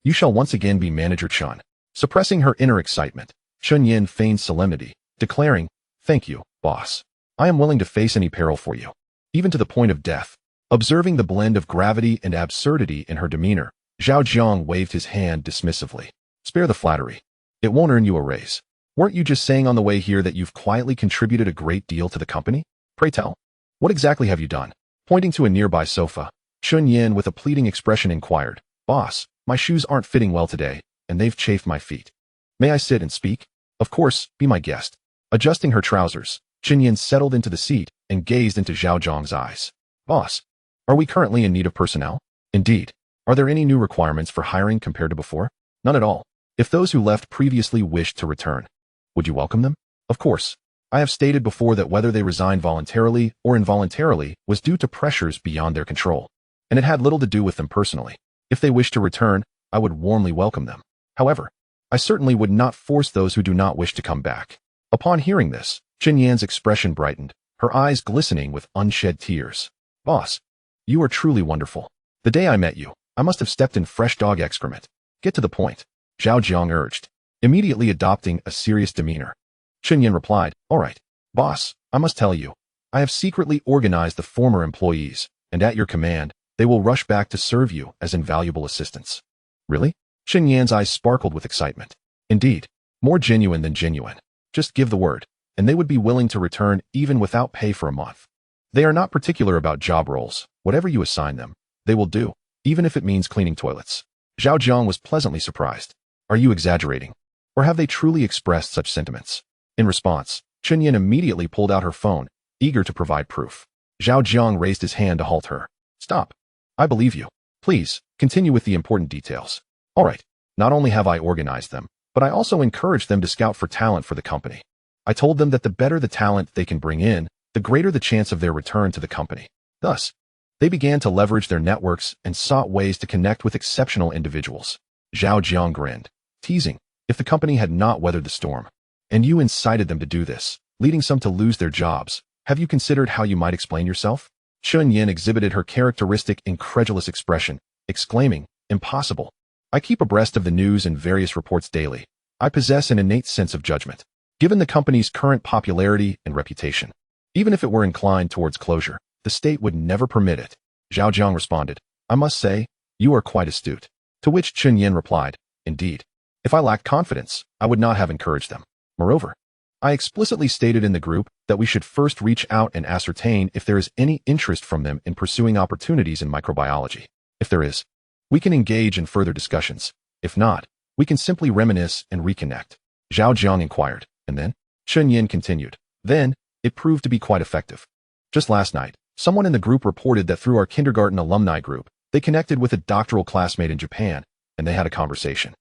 you shall once again be Manager Chun. Suppressing her inner excitement, Chun Yan feigned solemnity, declaring, Thank you, boss. I am willing to face any peril for you, even to the point of death. Observing the blend of gravity and absurdity in her demeanor, Zhao Jiang waved his hand dismissively. Spare the flattery. It won't earn you a raise. Weren't you just saying on the way here that you've quietly contributed a great deal to the company? Pray tell. What exactly have you done? Pointing to a nearby sofa, Chun Yan with a pleading expression inquired, Boss, my shoes aren't fitting well today. and they've chafed my feet. May I sit and speak? Of course, be my guest. Adjusting her trousers, Chinyan settled into the seat and gazed into Zhao Jiang's eyes. Boss, are we currently in need of personnel? Indeed. Are there any new requirements for hiring compared to before? None at all. If those who left previously wished to return, would you welcome them? Of course. I have stated before that whether they resigned voluntarily or involuntarily was due to pressures beyond their control, and it had little to do with them personally. If they wish to return, I would warmly welcome them. However, I certainly would not force those who do not wish to come back. Upon hearing this, Chinyan's expression brightened, her eyes glistening with unshed tears. Boss, you are truly wonderful. The day I met you, I must have stepped in fresh dog excrement. Get to the point, Zhao Jiang urged, immediately adopting a serious demeanor. Chinyan replied, all right, boss, I must tell you, I have secretly organized the former employees, and at your command, they will rush back to serve you as invaluable assistants. Really? Chinyan's eyes sparkled with excitement. Indeed, more genuine than genuine. Just give the word, and they would be willing to return even without pay for a month. They are not particular about job roles. Whatever you assign them, they will do, even if it means cleaning toilets. Zhao Jiang was pleasantly surprised. Are you exaggerating? Or have they truly expressed such sentiments? In response, Chinyan immediately pulled out her phone, eager to provide proof. Zhao Jiang raised his hand to halt her. Stop. I believe you. Please, continue with the important details. All right. Not only have I organized them, but I also encouraged them to scout for talent for the company. I told them that the better the talent they can bring in, the greater the chance of their return to the company. Thus, they began to leverage their networks and sought ways to connect with exceptional individuals. Zhao Jiang grinned, teasing, if the company had not weathered the storm, and you incited them to do this, leading some to lose their jobs, have you considered how you might explain yourself? Chinyan exhibited her characteristic incredulous expression, exclaiming, impossible. I keep abreast of the news and various reports daily. I possess an innate sense of judgment, given the company's current popularity and reputation. Even if it were inclined towards closure, the state would never permit it. Zhao Jiang responded, I must say, you are quite astute. To which Chinyan replied, indeed. If I lacked confidence, I would not have encouraged them. Moreover, I explicitly stated in the group that we should first reach out and ascertain if there is any interest from them in pursuing opportunities in microbiology. If there is, we can engage in further discussions. If not, we can simply reminisce and reconnect. Zhao Jiang inquired, and then? Chinyan continued. Then, it proved to be quite effective. Just last night, someone in the group reported that through our kindergarten alumni group, they connected with a doctoral classmate in Japan, and they had a conversation.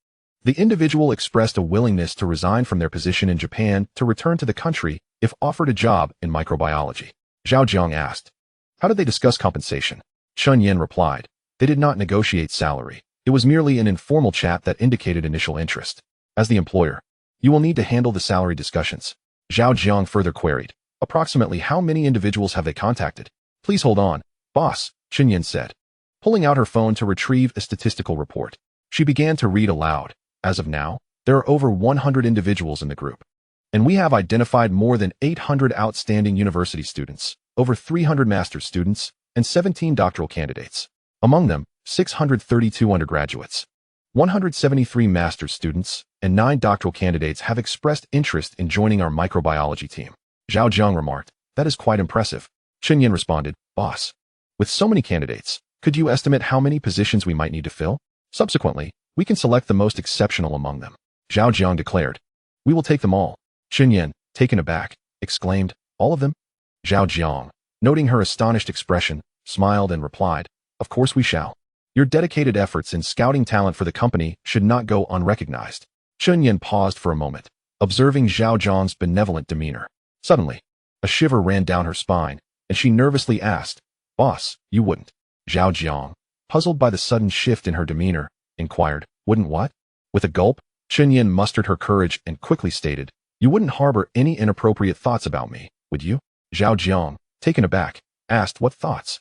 The individual expressed a willingness to resign from their position in Japan to return to the country if offered a job in microbiology. Zhao Jiang asked, how did they discuss compensation? Chinyan replied, they did not negotiate salary. It was merely an informal chat that indicated initial interest. As the employer, you will need to handle the salary discussions. Zhao Jiang further queried, approximately how many individuals have they contacted? Please hold on, boss, Chinyan said, pulling out her phone to retrieve a statistical report. She began to read aloud. As of now, there are over 100 individuals in the group, and we have identified more than 800 outstanding university students, over 300 master's students, and 17 doctoral candidates. Among them, 632 undergraduates, 173 master's students, and 9 doctoral candidates have expressed interest in joining our microbiology team. Zhao Jiang remarked, that is quite impressive. Chinyan responded, boss, with so many candidates, could you estimate how many positions we might need to fill? Subsequently, we can select the most exceptional among them. Zhao Jiang declared, we will take them all. Chinyan, taken aback, exclaimed, all of them? Zhao Jiang, noting her astonished expression, smiled and replied, of course we shall. Your dedicated efforts in scouting talent for the company should not go unrecognized. Chinyan paused for a moment, observing Zhao Jiang's benevolent demeanor. Suddenly, a shiver ran down her spine, and she nervously asked, boss, you wouldn't. Zhao Jiang, puzzled by the sudden shift in her demeanor, inquired, wouldn't what? With a gulp, Chinyan mustered her courage and quickly stated, you wouldn't harbor any inappropriate thoughts about me, would you? Zhao Jiang, taken aback, asked what thoughts.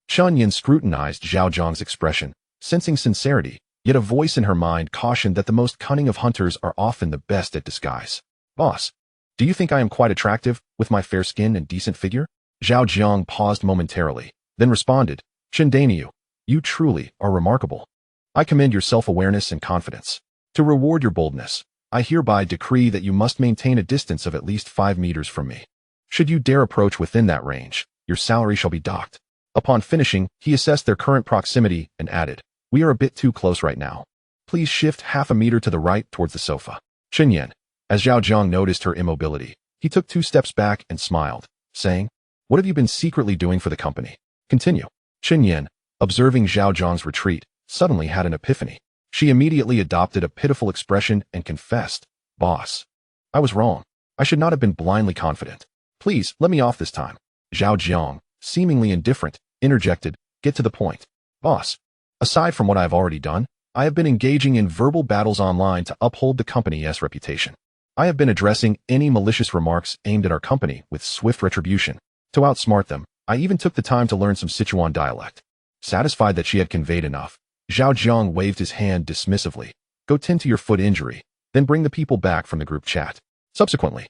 Chinyan scrutinized Zhao Jiang's expression, sensing sincerity, yet a voice in her mind cautioned that the most cunning of hunters are often the best at disguise. Boss, do you think I am quite attractive, with my fair skin and decent figure? Zhao Jiang paused momentarily, then responded, Chindanyu, you truly are remarkable. I commend your self-awareness and confidence. To reward your boldness, I hereby decree that you must maintain a distance of at least 5 meters from me. Should you dare approach within that range, your salary shall be docked. Upon finishing, he assessed their current proximity and added, we are a bit too close right now. Please shift half a meter to the right towards the sofa. Chunyan. As Zhao Jiang noticed her immobility, he took 2 steps back and smiled, saying, "What have you been secretly doing for the company?" Continue. Chunyan, observing Zhao Jiang's retreat, suddenly had an epiphany. She immediately adopted a pitiful expression and confessed, "Boss, I was wrong. I should not have been blindly confident. Please, let me off this time." Zhao Jiang, seemingly indifferent, interjected, "Get to the point. Boss, aside from what I have already done, I have been engaging in verbal battles online to uphold the company's reputation. I have been addressing any malicious remarks aimed at our company with swift retribution. To outsmart them, I even took the time to learn some Sichuan dialect." Satisfied that she had conveyed enough, Zhao Jiang waved his hand dismissively. "Go tend to your foot injury, then bring the people back from the group chat. Subsequently,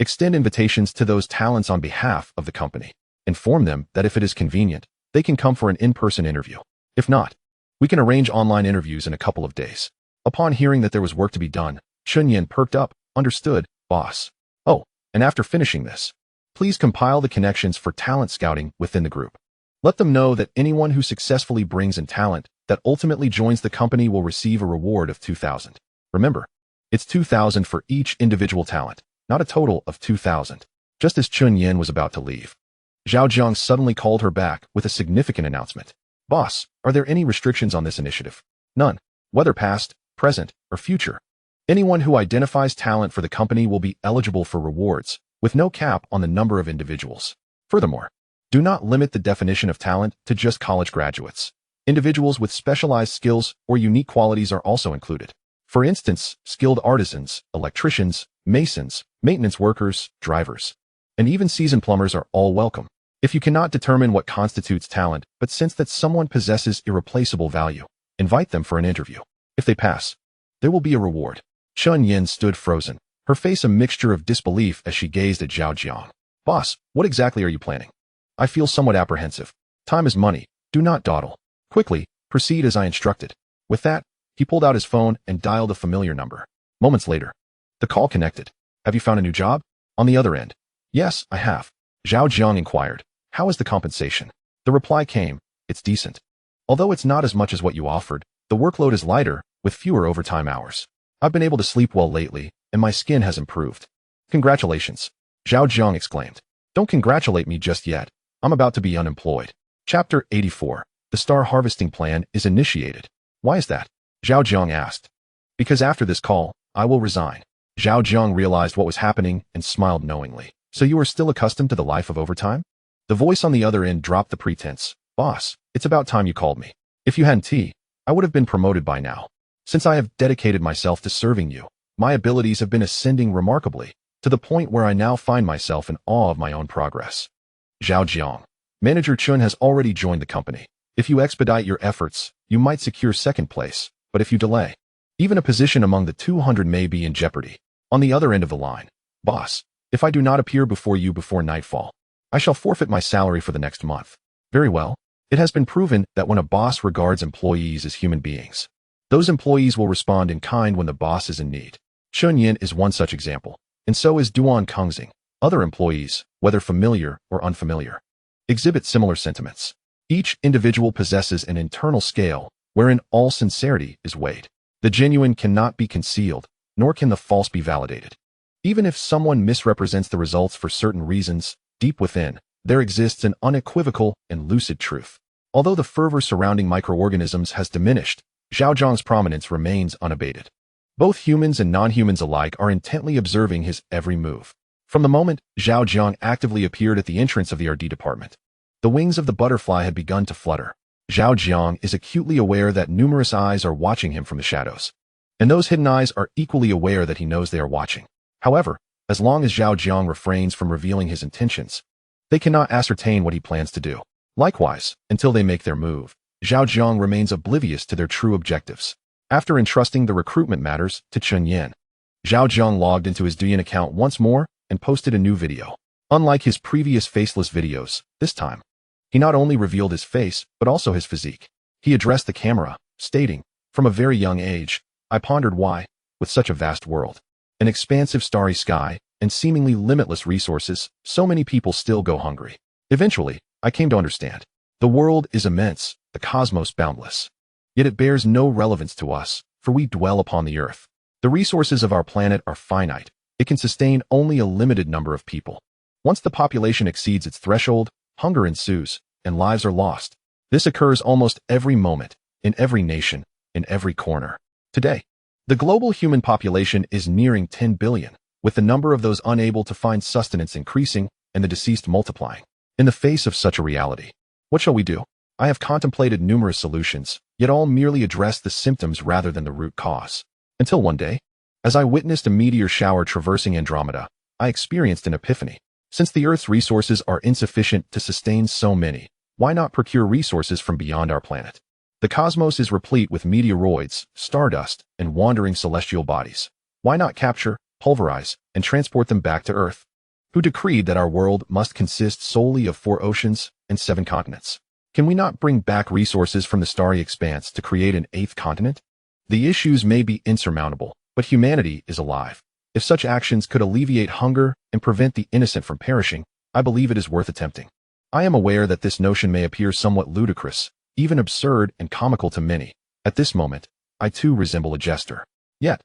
extend invitations to those talents on behalf of the company. Inform them that if it is convenient, they can come for an in-person interview. If not, we can arrange online interviews in a couple of days." Upon hearing that there was work to be done, Chunyan perked up. "Understood, boss. Oh, and after finishing this, please compile the connections for talent scouting within the group. Let them know that anyone who successfully brings in talent that ultimately joins the company will receive a reward of 2,000. Remember, it's 2,000 for each individual talent, not a total of 2,000. Just as Chunyan was about to leave, Zhao Jiang suddenly called her back with a significant announcement. "Boss, are there any restrictions on this initiative?" "None. Whether past, present, or future. Anyone who identifies talent for the company will be eligible for rewards, with no cap on the number of individuals. Furthermore, do not limit the definition of talent to just college graduates. Individuals with specialized skills or unique qualities are also included. For instance, skilled artisans, electricians, masons, maintenance workers, drivers, and even seasoned plumbers are all welcome. If you cannot determine what constitutes talent, but sense that someone possesses irreplaceable value, invite them for an interview. If they pass, there will be a reward." Chun Yin stood frozen, her face a mixture of disbelief as she gazed at Zhao Jiang. "Boss, what exactly are you planning? I feel somewhat apprehensive. Time is money. Do not dawdle. Quickly, proceed as I instructed." With that, he pulled out his phone and dialed a familiar number. Moments later, the call connected. "Have you found a new job?" On the other end, "Yes, I have." Zhao Jiang inquired, "How is the compensation?" The reply came, "It's decent. Although it's not as much as what you offered, the workload is lighter, with fewer overtime hours. I've been able to sleep well lately, and my skin has improved." "Congratulations," Zhao Jiang exclaimed. "Don't congratulate me just yet. I'm about to be unemployed." Chapter 84. The Star Harvesting Plan is initiated. "Why is that?" Zhao Jiang asked. "Because after this call, I will resign." Zhao Jiang realized what was happening and smiled knowingly. "So you are still accustomed to the life of overtime?" The voice on the other end dropped the pretense. "Boss, it's about time you called me. If you hadn't tea, I would have been promoted by now. Since I have dedicated myself to serving you, my abilities have been ascending remarkably, to the point where I now find myself in awe of my own progress." Zhao Jiang. "Manager Chun has already joined the company. If you expedite your efforts, you might secure second place, but if you delay, even a position among the 200 may be in jeopardy." On the other end of the line, "Boss, if I do not appear before you before nightfall, I shall forfeit my salary for the next month." "Very well. It has been proven that when a boss regards employees as human beings, those employees will respond in kind when the boss is in need. Chun Yin is one such example, and so is Duan Kengxing. Other employees, whether familiar or unfamiliar, exhibit similar sentiments. Each individual possesses an internal scale wherein all sincerity is weighed. The genuine cannot be concealed, nor can the false be validated. Even if someone misrepresents the results for certain reasons, deep within, there exists an unequivocal and lucid truth. Although the fervor surrounding microorganisms has diminished, Zhao Jiang's prominence remains unabated. Both humans and non-humans alike are intently observing his every move. From the moment Zhao Jiang actively appeared at the entrance of the RD department, the wings of the butterfly had begun to flutter. Zhao Jiang is acutely aware that numerous eyes are watching him from the shadows, and those hidden eyes are equally aware that he knows they are watching. However, as long as Zhao Jiang refrains from revealing his intentions, they cannot ascertain what he plans to do. Likewise, until they make their move, Zhao Jiang remains oblivious to their true objectives. After entrusting the recruitment matters to Chun Yin, Zhao Jiang logged into his Douyin account once more and posted a new video. Unlike his previous faceless videos, this time, he not only revealed his face, but also his physique. He addressed the camera, stating, "From a very young age, I pondered why, with such a vast world, an expansive starry sky, and seemingly limitless resources, so many people still go hungry. Eventually, I came to understand. The world is immense, the cosmos boundless. Yet it bears no relevance to us, for we dwell upon the earth. The resources of our planet are finite. It can sustain only a limited number of people. Once the population exceeds its threshold, hunger ensues, and lives are lost. This occurs almost every moment, in every nation, in every corner. Today, the global human population is nearing 10 billion, with the number of those unable to find sustenance increasing and the deceased multiplying. In the face of such a reality, what shall we do? I have contemplated numerous solutions, yet all merely address the symptoms rather than the root cause. Until one day, as I witnessed a meteor shower traversing Andromeda, I experienced an epiphany. Since the Earth's resources are insufficient to sustain so many, why not procure resources from beyond our planet? The cosmos is replete with meteoroids, stardust, and wandering celestial bodies. Why not capture, pulverize, and transport them back to Earth? Who decreed that our world must consist solely of 4 oceans and 7 continents? Can we not bring back resources from the starry expanse to create an 8th continent? The issues may be insurmountable, but humanity is alive. If such actions could alleviate hunger and prevent the innocent from perishing, I believe it is worth attempting. I am aware that this notion may appear somewhat ludicrous, even absurd and comical to many. At this moment, I too resemble a jester. Yet,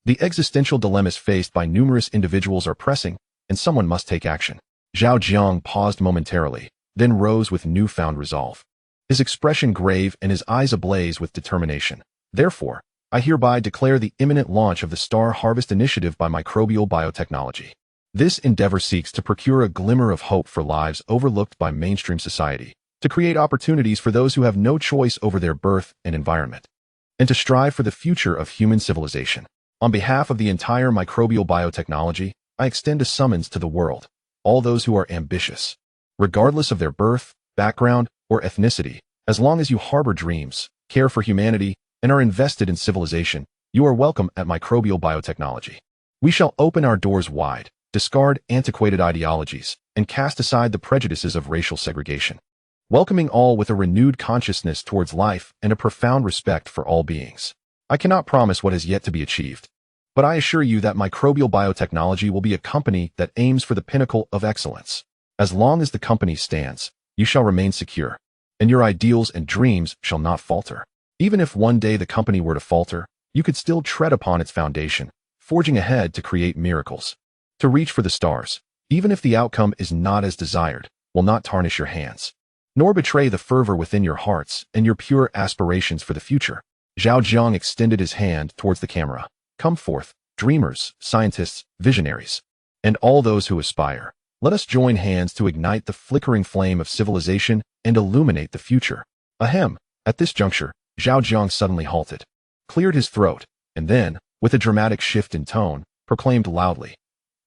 the existential dilemmas faced by numerous individuals are pressing, and someone must take action. Zhao Jiang paused momentarily, then rose with newfound resolve. His expression grave and his eyes ablaze with determination. Therefore, I hereby declare the imminent launch of the Star Harvest Initiative by Microbial Biotechnology. This endeavor seeks to procure a glimmer of hope for lives overlooked by mainstream society, to create opportunities for those who have no choice over their birth and environment, and to strive for the future of human civilization. On behalf of the entire Microbial Biotechnology, I extend a summons to the world, all those who are ambitious, regardless of their birth, background, or ethnicity. As long as you harbor dreams, care for humanity, and are invested in civilization, you are welcome at Microbial Biotechnology. We shall open our doors wide, discard antiquated ideologies, and cast aside the prejudices of racial segregation, welcoming all with a renewed consciousness towards life and a profound respect for all beings. I cannot promise what has yet to be achieved, but I assure you that Microbial Biotechnology will be a company that aims for the pinnacle of excellence. As long as the company stands, you shall remain secure, and your ideals and dreams shall not falter. Even if one day the company were to falter, you could still tread upon its foundation, forging ahead to create miracles. To reach for the stars, even if the outcome is not as desired, will not tarnish your hands, nor betray the fervor within your hearts and your pure aspirations for the future. Zhao Jiang extended his hand towards the camera. Come forth, dreamers, scientists, visionaries, and all those who aspire. Let us join hands to ignite the flickering flame of civilization and illuminate the future. Ahem. At this juncture, Zhao Jiang suddenly halted, cleared his throat, and then, with a dramatic shift in tone, proclaimed loudly,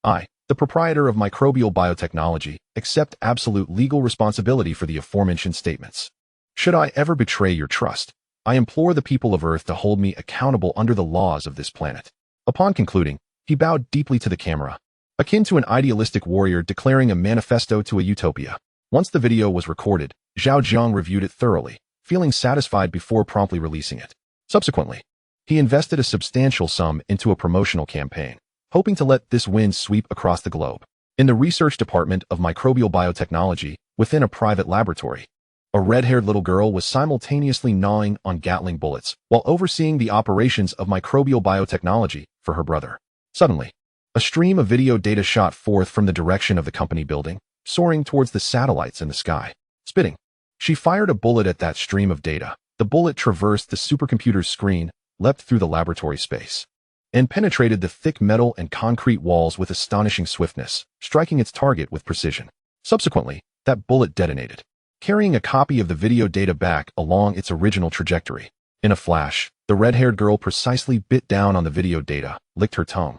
I, the proprietor of Microbial Biotechnology, accept absolute legal responsibility for the aforementioned statements. Should I ever betray your trust, I implore the people of Earth to hold me accountable under the laws of this planet. Upon concluding, he bowed deeply to the camera, akin to an idealistic warrior declaring a manifesto to a utopia. Once the video was recorded, Zhao Jiang reviewed it thoroughly, feeling satisfied before promptly releasing it. Subsequently, he invested a substantial sum into a promotional campaign, hoping to let this wind sweep across the globe. In the research department of Microbial Biotechnology, within a private laboratory, a red-haired little girl was simultaneously gnawing on Gatling bullets while overseeing the operations of Microbial Biotechnology for her brother. Suddenly, a stream of video data shot forth from the direction of the company building, soaring towards the satellites in the sky. Spitting, she fired a bullet at that stream of data. The bullet traversed the supercomputer's screen, leapt through the laboratory space, and penetrated the thick metal and concrete walls with astonishing swiftness, striking its target with precision. Subsequently, that bullet detonated, carrying a copy of the video data back along its original trajectory. In a flash, the red-haired girl precisely bit down on the video data, licked her tongue,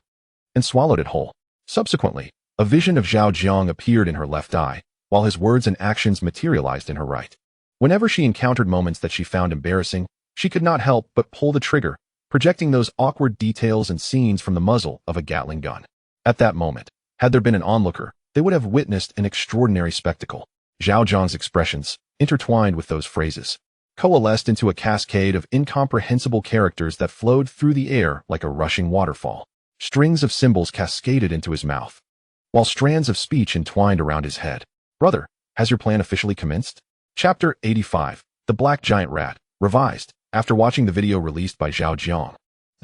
and swallowed it whole. Subsequently, a vision of Zhao Jiang appeared in her left eye, while his words and actions materialized in her right. Whenever she encountered moments that she found embarrassing, she could not help but pull the trigger, projecting those awkward details and scenes from the muzzle of a Gatling gun. At that moment, had there been an onlooker, they would have witnessed an extraordinary spectacle. Zhao Jiang's expressions, intertwined with those phrases, coalesced into a cascade of incomprehensible characters that flowed through the air like a rushing waterfall. Strings of symbols cascaded into his mouth, while strands of speech entwined around his head. Brother, has your plan officially commenced? Chapter 85, The Black Giant Rat, revised, after watching the video released by Zhao Jiang.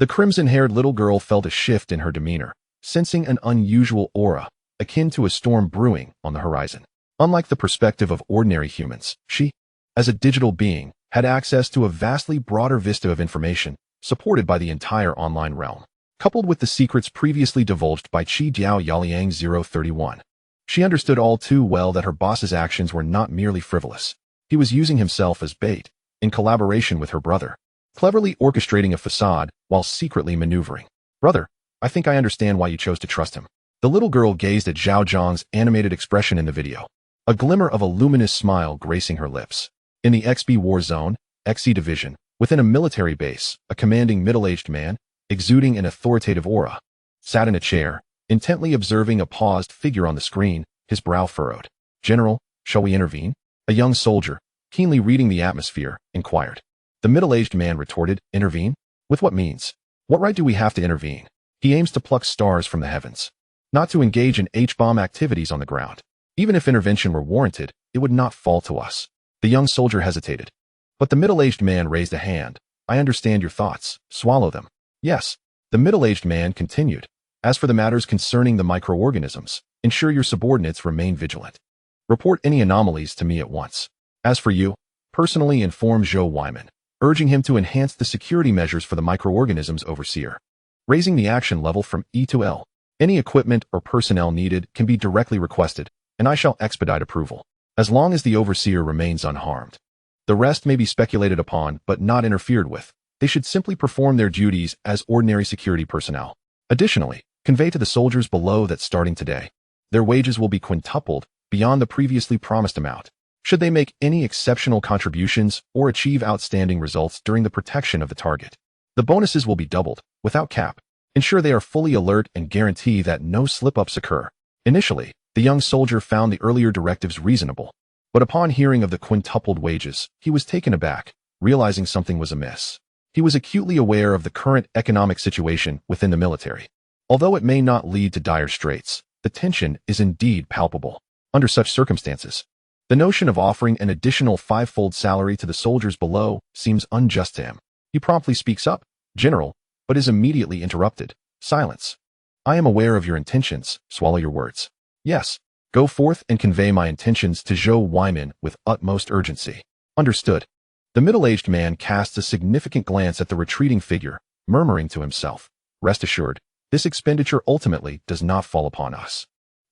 The crimson-haired little girl felt a shift in her demeanor, sensing an unusual aura, akin to a storm brewing on the horizon. Unlike the perspective of ordinary humans, she, as a digital being, had access to a vastly broader vista of information, supported by the entire online realm. Coupled with the secrets previously divulged by Qi Jiao Yaliang 031. She understood all too well that her boss's actions were not merely frivolous. He was using himself as bait, in collaboration with her brother, cleverly orchestrating a facade while secretly maneuvering. Brother, I think I understand why you chose to trust him. The little girl gazed at Zhao Jiang's animated expression in the video, a glimmer of a luminous smile gracing her lips. In the XB war zone, XE division, within a military base, a commanding middle-aged man, exuding an authoritative aura, sat in a chair, intently observing a paused figure on the screen, his brow furrowed. General, shall we intervene? A young soldier, keenly reading the atmosphere, inquired. The middle-aged man retorted, intervene? With what means? What right do we have to intervene? He aims to pluck stars from the heavens, not to engage in H-bomb activities on the ground. Even if intervention were warranted, it would not fall to us. The young soldier hesitated. But the middle-aged man raised a hand. I understand your thoughts. Swallow them. Yes. The middle-aged man continued. As for the matters concerning the microorganisms, ensure your subordinates remain vigilant. Report any anomalies to me at once. As for you, personally inform Zhou Weiman, urging him to enhance the security measures for the microorganisms overseer, raising the action level from E to L. Any equipment or personnel needed can be directly requested, and I shall expedite approval, as long as the overseer remains unharmed. The rest may be speculated upon but not interfered with. They should simply perform their duties as ordinary security personnel. Additionally, convey to the soldiers below that starting today, their wages will be quintupled beyond the previously promised amount, should they make any exceptional contributions or achieve outstanding results during the protection of the target. The bonuses will be doubled, without cap. Ensure they are fully alert and guarantee that no slip-ups occur. Initially, the young soldier found the earlier directives reasonable, but upon hearing of the quintupled wages, he was taken aback, realizing something was amiss. He was acutely aware of the current economic situation within the military. Although it may not lead to dire straits, the tension is indeed palpable. Under such circumstances, the notion of offering an additional five-fold salary to the soldiers below seems unjust to him. He promptly speaks up, General, but is immediately interrupted. Silence. I am aware of your intentions. Swallow your words. Yes. Go forth and convey my intentions to Zhou Weiman with utmost urgency. Understood. The middle-aged man casts a significant glance at the retreating figure, murmuring to himself, rest assured, this expenditure ultimately does not fall upon us.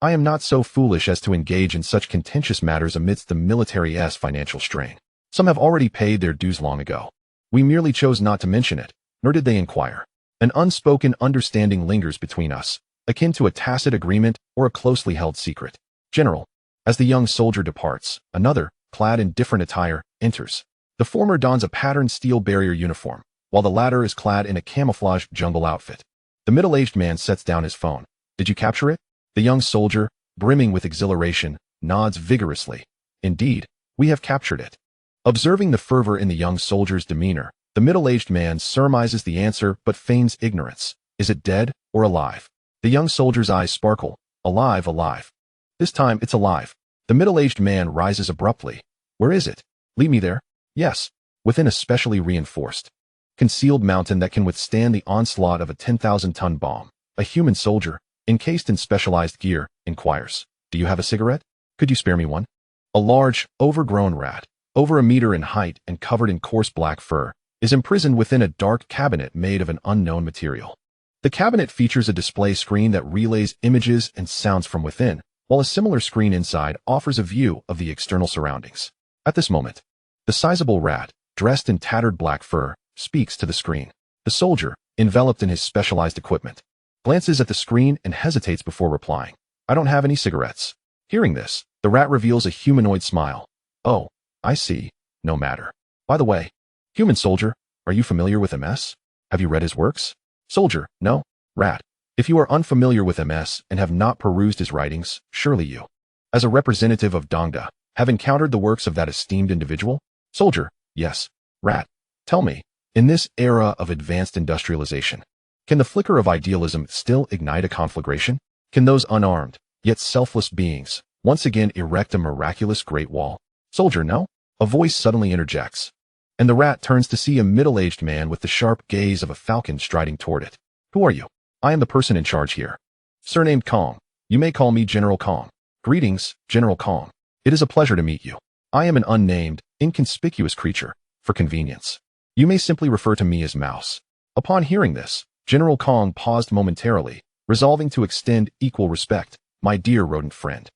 I am not so foolish as to engage in such contentious matters amidst the military's financial strain. Some have already paid their dues long ago. We merely chose not to mention it, nor did they inquire. An unspoken understanding lingers between us, akin to a tacit agreement or a closely held secret. General, as the young soldier departs, another, clad in different attire, enters. The former dons a patterned steel barrier uniform, while the latter is clad in a camouflaged jungle outfit. The middle-aged man sets down his phone. Did you capture it? The young soldier, brimming with exhilaration, nods vigorously. Indeed, we have captured it. Observing the fervor in the young soldier's demeanor, the middle-aged man surmises the answer but feigns ignorance. Is it dead or alive? The young soldier's eyes sparkle. Alive, alive. This time it's alive. The middle-aged man rises abruptly. Where is it? Lead me there. Yes, within a specially reinforced, concealed mountain that can withstand the onslaught of a 10,000-ton bomb. A human soldier, encased in specialized gear, inquires, do you have a cigarette? Could you spare me one? A large, overgrown rat, over a meter in height and covered in coarse black fur, is imprisoned within a dark cabinet made of an unknown material. The cabinet features a display screen that relays images and sounds from within, while a similar screen inside offers a view of the external surroundings. At this moment, the sizable rat, dressed in tattered black fur, speaks to the screen. The soldier, enveloped in his specialized equipment, glances at the screen and hesitates before replying. I don't have any cigarettes. Hearing this, the rat reveals a humanoid smile. Oh, I see. No matter. By the way, human soldier, are you familiar with MS? Have you read his works? Soldier, no. Rat, if you are unfamiliar with MS and have not perused his writings, surely you, as a representative of Dongda, have encountered the works of that esteemed individual? Soldier, yes. Rat, tell me, in this era of advanced industrialization, can the flicker of idealism still ignite a conflagration? Can those unarmed, yet selfless beings, once again erect a miraculous Great Wall? Soldier, no? A voice suddenly interjects. and the rat turns to see a middle-aged man with the sharp gaze of a falcon striding toward it. Who are you? I am the person in charge here. Surnamed Kong. You may call me General Kong. Greetings, General Kong. It is a pleasure to meet you. I am an unnamed, inconspicuous creature, for convenience. You may simply refer to me as Mouse. Upon hearing this, General Kong paused momentarily, resolving to extend equal respect. My dear rodent friend.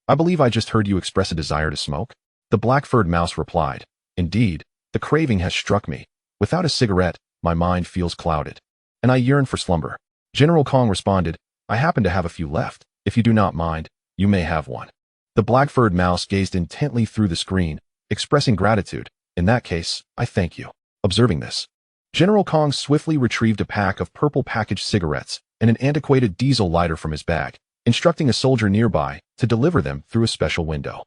I believe I just heard you express a desire to smoke? The black-furred mouse replied. Indeed, the craving has struck me. Without a cigarette, my mind feels clouded, and I yearn for slumber. General Kong responded, I happen to have a few left. If you do not mind, you may have one. The black-furred mouse gazed intently through the screen, expressing gratitude. In that case, I thank you. Observing this, General Kong swiftly retrieved a pack of purple packaged cigarettes and an antiquated diesel lighter from his bag, instructing a soldier nearby to deliver them through a special window.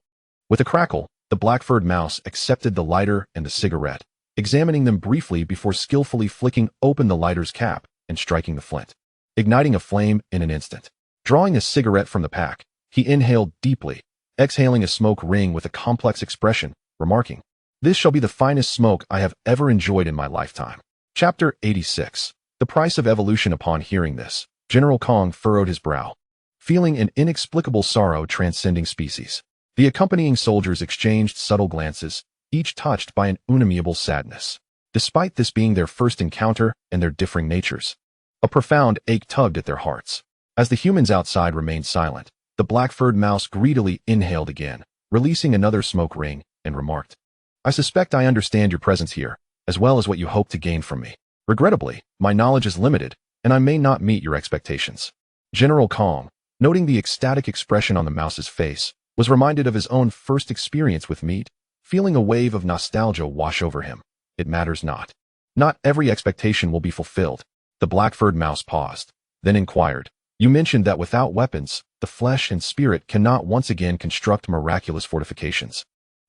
With a crackle, the black-furred mouse accepted the lighter and the cigarette, examining them briefly before skillfully flicking open the lighter's cap and striking the flint, igniting a flame in an instant. Drawing a cigarette from the pack, he inhaled deeply, exhaling a smoke ring with a complex expression, remarking, This shall be the finest smoke I have ever enjoyed in my lifetime. Chapter 86. The Price of Evolution. Upon hearing this, General Kong furrowed his brow, feeling an inexplicable sorrow transcending species. The accompanying soldiers exchanged subtle glances, each touched by an unamiable sadness. Despite this being their first encounter and their differing natures, a profound ache tugged at their hearts. As the humans outside remained silent, the black-furred mouse greedily inhaled again, releasing another smoke ring, and remarked, I suspect I understand your presence here, as well as what you hope to gain from me. Regrettably, my knowledge is limited, and I may not meet your expectations. General Kong, noting the ecstatic expression on the mouse's face, was reminded of his own first experience with meat, feeling a wave of nostalgia wash over him. It matters not. Not every expectation will be fulfilled. The black-furred mouse paused, then inquired, You mentioned that without weapons, the flesh and spirit cannot once again construct miraculous fortifications.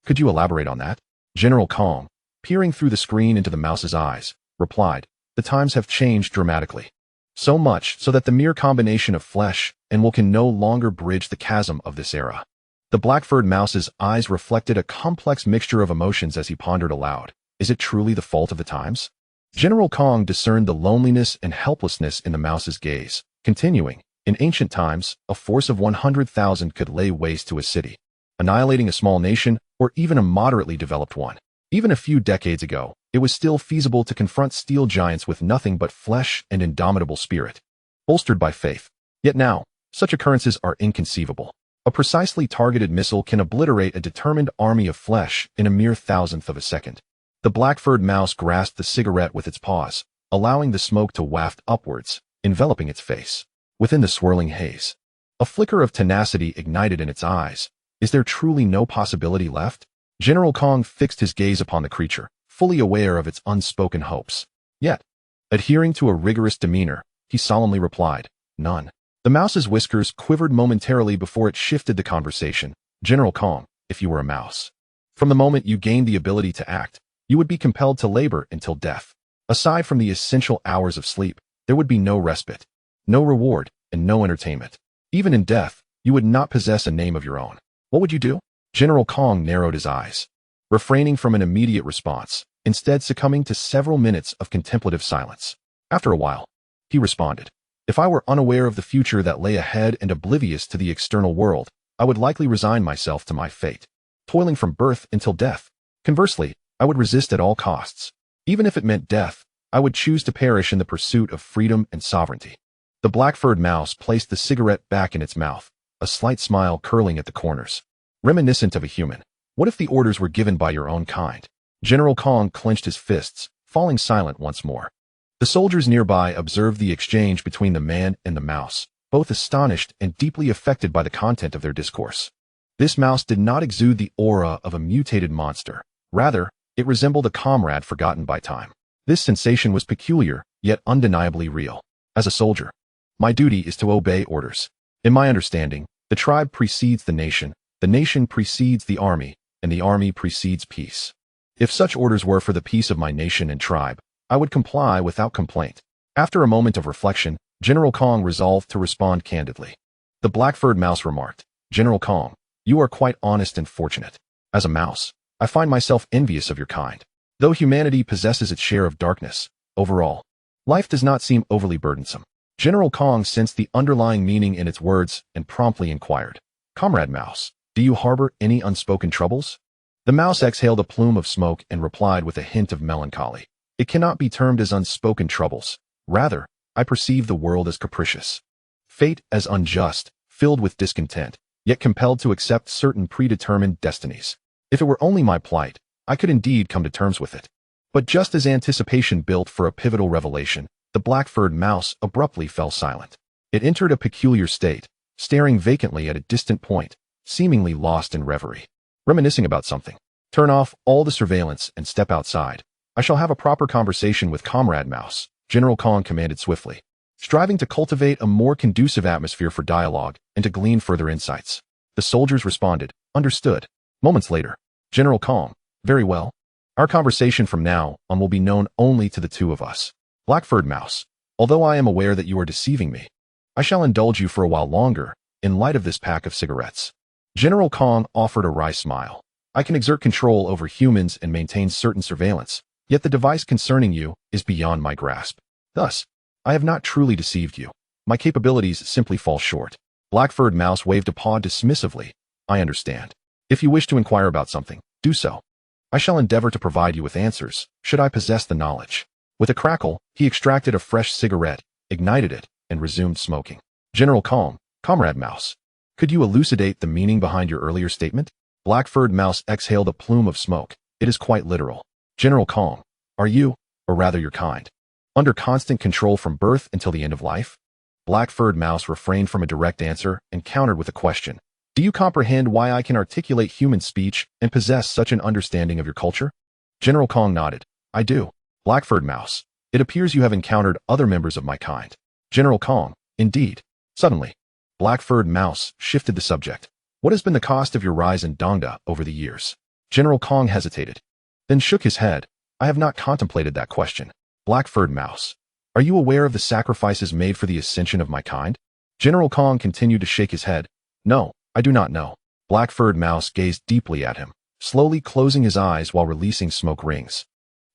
Could you elaborate on that? General Kong, peering through the screen into the mouse's eyes, replied, The times have changed dramatically. So much so that the mere combination of flesh and will can no longer bridge the chasm of this era. The black-furred mouse's eyes reflected a complex mixture of emotions as he pondered aloud. Is it truly the fault of the times? General Kong discerned the loneliness and helplessness in the mouse's gaze, continuing, In ancient times, a force of 100,000 could lay waste to a city, annihilating a small nation or even a moderately developed one. Even a few decades ago, it was still feasible to confront steel giants with nothing but flesh and indomitable spirit, bolstered by faith. Yet now, such occurrences are inconceivable. A precisely targeted missile can obliterate a determined army of flesh in a mere thousandth of a second. The black-furred mouse grasped the cigarette with its paws, allowing the smoke to waft upwards, enveloping its face. Within the swirling haze, a flicker of tenacity ignited in its eyes. Is there truly no possibility left? General Kong fixed his gaze upon the creature, fully aware of its unspoken hopes. Yet, adhering to a rigorous demeanor, he solemnly replied, None. The mouse's whiskers quivered momentarily before it shifted the conversation. General Kong, if you were a mouse, from the moment you gained the ability to act, you would be compelled to labor until death. Aside from the essential hours of sleep, there would be no respite, no reward, and no entertainment. Even in death, you would not possess a name of your own. What would you do? General Kong narrowed his eyes, refraining from an immediate response, instead succumbing to several minutes of contemplative silence. After a while, he responded, If I were unaware of the future that lay ahead and oblivious to the external world, I would likely resign myself to my fate, toiling from birth until death. Conversely, I would resist at all costs. Even if it meant death, I would choose to perish in the pursuit of freedom and sovereignty. The black-furred mouse placed the cigarette back in its mouth, a slight smile curling at the corners. Reminiscent of a human. What if the orders were given by your own kind? General Kong clenched his fists, falling silent once more. The soldiers nearby observed the exchange between the man and the mouse, both astonished and deeply affected by the content of their discourse. This mouse did not exude the aura of a mutated monster. Rather, it resembled a comrade forgotten by time. This sensation was peculiar, yet undeniably real. As a soldier, my duty is to obey orders. In my understanding, the tribe precedes the nation precedes the army, and the army precedes peace. If such orders were for the peace of my nation and tribe, I would comply without complaint. After a moment of reflection, General Kong resolved to respond candidly. The black-furred mouse remarked, General Kong, you are quite honest and fortunate. As a mouse, I find myself envious of your kind. Though humanity possesses its share of darkness, overall, life does not seem overly burdensome. General Kong sensed the underlying meaning in its words and promptly inquired, "Comrade Mouse, do you harbor any unspoken troubles?" The mouse exhaled a plume of smoke and replied with a hint of melancholy. "It cannot be termed as unspoken troubles. Rather, I perceive the world as capricious. Fate as unjust, filled with discontent, yet compelled to accept certain predetermined destinies. If it were only my plight, I could indeed come to terms with it." But just as anticipation built for a pivotal revelation, the black-furred mouse abruptly fell silent. It entered a peculiar state, staring vacantly at a distant point, seemingly lost in reverie. Reminiscing about something. "Turn off all the surveillance and step outside. I shall have a proper conversation with Comrade Mouse," General Kong commanded swiftly, striving to cultivate a more conducive atmosphere for dialogue and to glean further insights. The soldiers responded, "Understood." Moments later, General Kong, "Very well. Our conversation from now on will be known only to the two of us. Black-furred mouse, although I am aware that you are deceiving me, I shall indulge you for a while longer, in light of this pack of cigarettes." General Kong offered a wry smile. "I can exert control over humans and maintain certain surveillance, yet the device concerning you is beyond my grasp. Thus, I have not truly deceived you. My capabilities simply fall short." Black-furred mouse waved a paw dismissively. "I understand. If you wish to inquire about something, do so. I shall endeavor to provide you with answers, should I possess the knowledge." With a crackle, he extracted a fresh cigarette, ignited it, and resumed smoking. "General Kong, Comrade Mouse, could you elucidate the meaning behind your earlier statement?" Black-furred mouse exhaled a plume of smoke. "It is quite literal. General Kong, are you, or rather your kind, under constant control from birth until the end of life?" Black-furred mouse refrained from a direct answer and countered with a question. "Do you comprehend why I can articulate human speech and possess such an understanding of your culture?" General Kong nodded. "I do." Black-furred mouse, "It appears you have encountered other members of my kind." General Kong, "Indeed." Suddenly, Black-furred mouse shifted the subject. "What has been the cost of your rise in Dongda over the years?" General Kong hesitated, then shook his head. "I have not contemplated that question." Black-furred mouse, "Are you aware of the sacrifices made for the ascension of my kind?" General Kong continued to shake his head. "No, I do not know." Black-furred mouse gazed deeply at him, slowly closing his eyes while releasing smoke rings,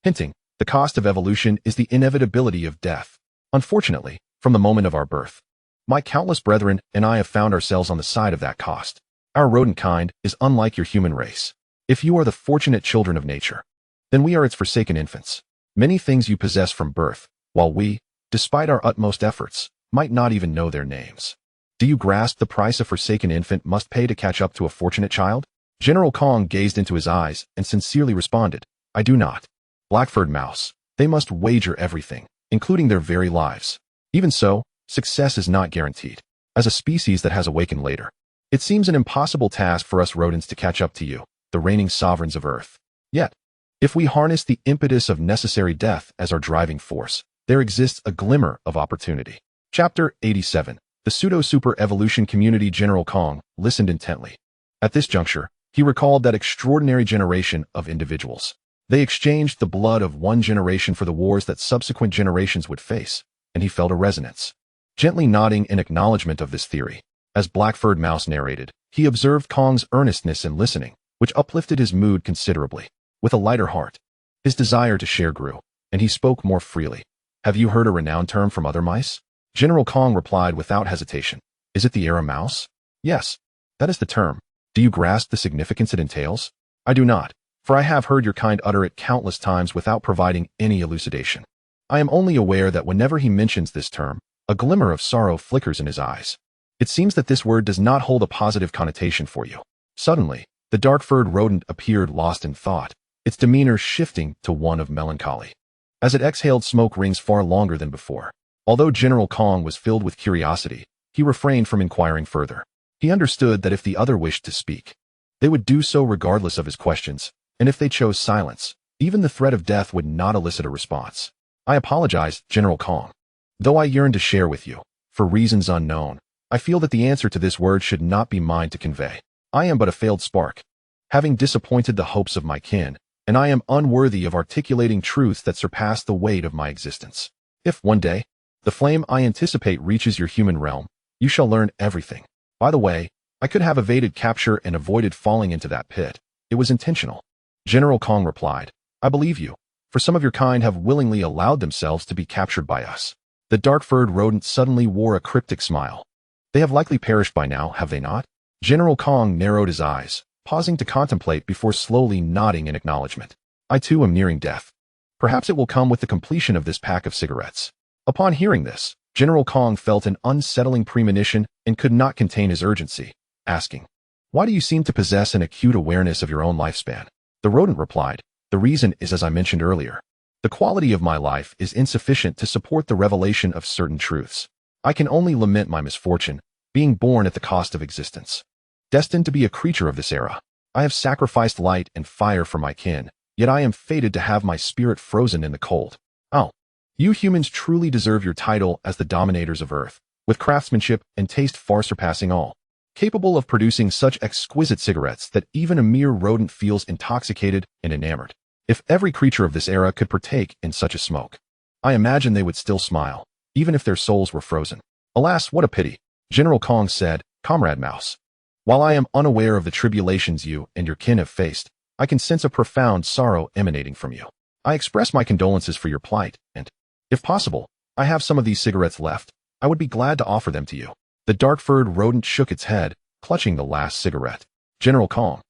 hinting, "The cost of evolution is the inevitability of death. Unfortunately, from the moment of our birth, my countless brethren and I have found ourselves on the side of that cost. Our rodent kind is unlike your human race. If you are the fortunate children of nature, then we are its forsaken infants. Many things you possess from birth, while we, despite our utmost efforts, might not even know their names. Do you grasp the price a forsaken infant must pay to catch up to a fortunate child?" General Kong gazed into his eyes and sincerely responded, "I do not." Black-furred mouse, "They must wager everything, including their very lives. Even so, success is not guaranteed. As a species that has awakened later, it seems an impossible task for us rodents to catch up to you, the reigning sovereigns of Earth. Yet, if we harness the impetus of necessary death as our driving force, there exists a glimmer of opportunity." Chapter 87. The Pseudo-Super-Evolution Community. General Kong listened intently. At this juncture, he recalled that extraordinary generation of individuals. They exchanged the blood of one generation for the wars that subsequent generations would face, and he felt a resonance. Gently nodding in acknowledgement of this theory, as Black-furred mouse narrated, he observed Kong's earnestness in listening, which uplifted his mood considerably. With a lighter heart, his desire to share grew, and he spoke more freely. "Have you heard a renowned term from other mice?" General Kong replied without hesitation. "Is it the era mouse?" "Yes, that is the term. Do you grasp the significance it entails?" "I do not, for I have heard your kind utter it countless times without providing any elucidation. I am only aware that whenever he mentions this term, a glimmer of sorrow flickers in his eyes. It seems that this word does not hold a positive connotation for you." Suddenly, the dark-furred rodent appeared lost in thought, its demeanor shifting to one of melancholy, as it exhaled smoke rings far longer than before. Although General Kong was filled with curiosity, he refrained from inquiring further. He understood that if the other wished to speak, they would do so regardless of his questions, and if they chose silence, even the threat of death would not elicit a response. "I apologize, General Kong. Though I yearn to share with you, for reasons unknown, I feel that the answer to this word should not be mine to convey. I am but a failed spark, having disappointed the hopes of my kin, and I am unworthy of articulating truths that surpass the weight of my existence. If one day, the flame I anticipate reaches your human realm, you shall learn everything. By the way, I could have evaded capture and avoided falling into that pit. It was intentional." General Kong replied, I believe you, for some of your kind have willingly allowed themselves to be captured by us. The dark-furred rodent suddenly wore a cryptic smile. They have likely perished by now, have they not? General Kong narrowed his eyes, pausing to contemplate before slowly nodding in acknowledgement. I too am nearing death. Perhaps it will come with the completion of this pack of cigarettes. Upon hearing this, General Kong felt an unsettling premonition and could not contain his urgency, asking, "Why do you seem to possess an acute awareness of your own lifespan?" The rodent replied, "The reason is as I mentioned earlier. The quality of my life is insufficient to support the revelation of certain truths. I can only lament my misfortune, being born at the cost of existence. Destined to be a creature of this era, I have sacrificed light and fire for my kin, yet I am fated to have my spirit frozen in the cold. Oh, you humans truly deserve your title as the dominators of Earth, with craftsmanship and taste far surpassing all, capable of producing such exquisite cigarettes that even a mere rodent feels intoxicated and enamored. If every creature of this era could partake in such a smoke, I imagine they would still smile, even if their souls were frozen. Alas, what a pity," General Kong said, "Comrade Mouse. While I am unaware of the tribulations you and your kin have faced, I can sense a profound sorrow emanating from you. I express my condolences for your plight, and, if possible, I have some of these cigarettes left. I would be glad to offer them to you." The dark-furred rodent shook its head, clutching the last cigarette. "General Kong,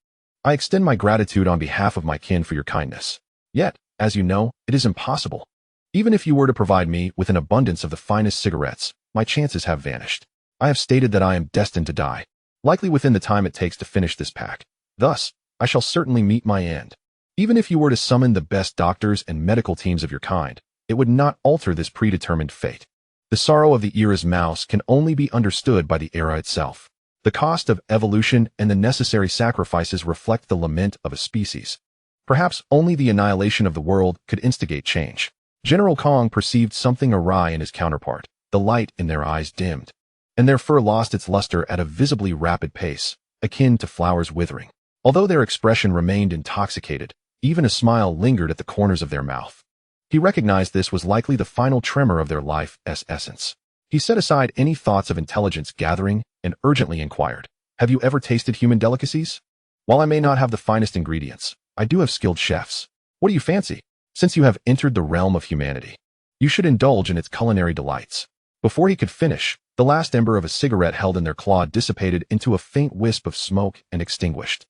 I extend my gratitude on behalf of my kin for your kindness. Yet, as you know, it is impossible. Even if you were to provide me with an abundance of the finest cigarettes, my chances have vanished. I have stated that I am destined to die, likely within the time it takes to finish this pack. Thus, I shall certainly meet my end. Even if you were to summon the best doctors and medical teams of your kind, it would not alter this predetermined fate. The sorrow of the era's mouse can only be understood by the era itself. The cost of evolution and the necessary sacrifices reflect the lament of a species. Perhaps only the annihilation of the world could instigate change." General Kong perceived something awry in his counterpart. The light in their eyes dimmed, and their fur lost its luster at a visibly rapid pace, akin to flowers withering. Although their expression remained intoxicated, even a smile lingered at the corners of their mouth. He recognized this was likely the final tremor of their life's essence. He set aside any thoughts of intelligence gathering and urgently inquired, "Have you ever tasted human delicacies? While I may not have the finest ingredients, I do have skilled chefs. What do you fancy? Since you have entered the realm of humanity, you should indulge in its culinary delights." Before he could finish, the last ember of a cigarette held in their claw dissipated into a faint wisp of smoke and extinguished.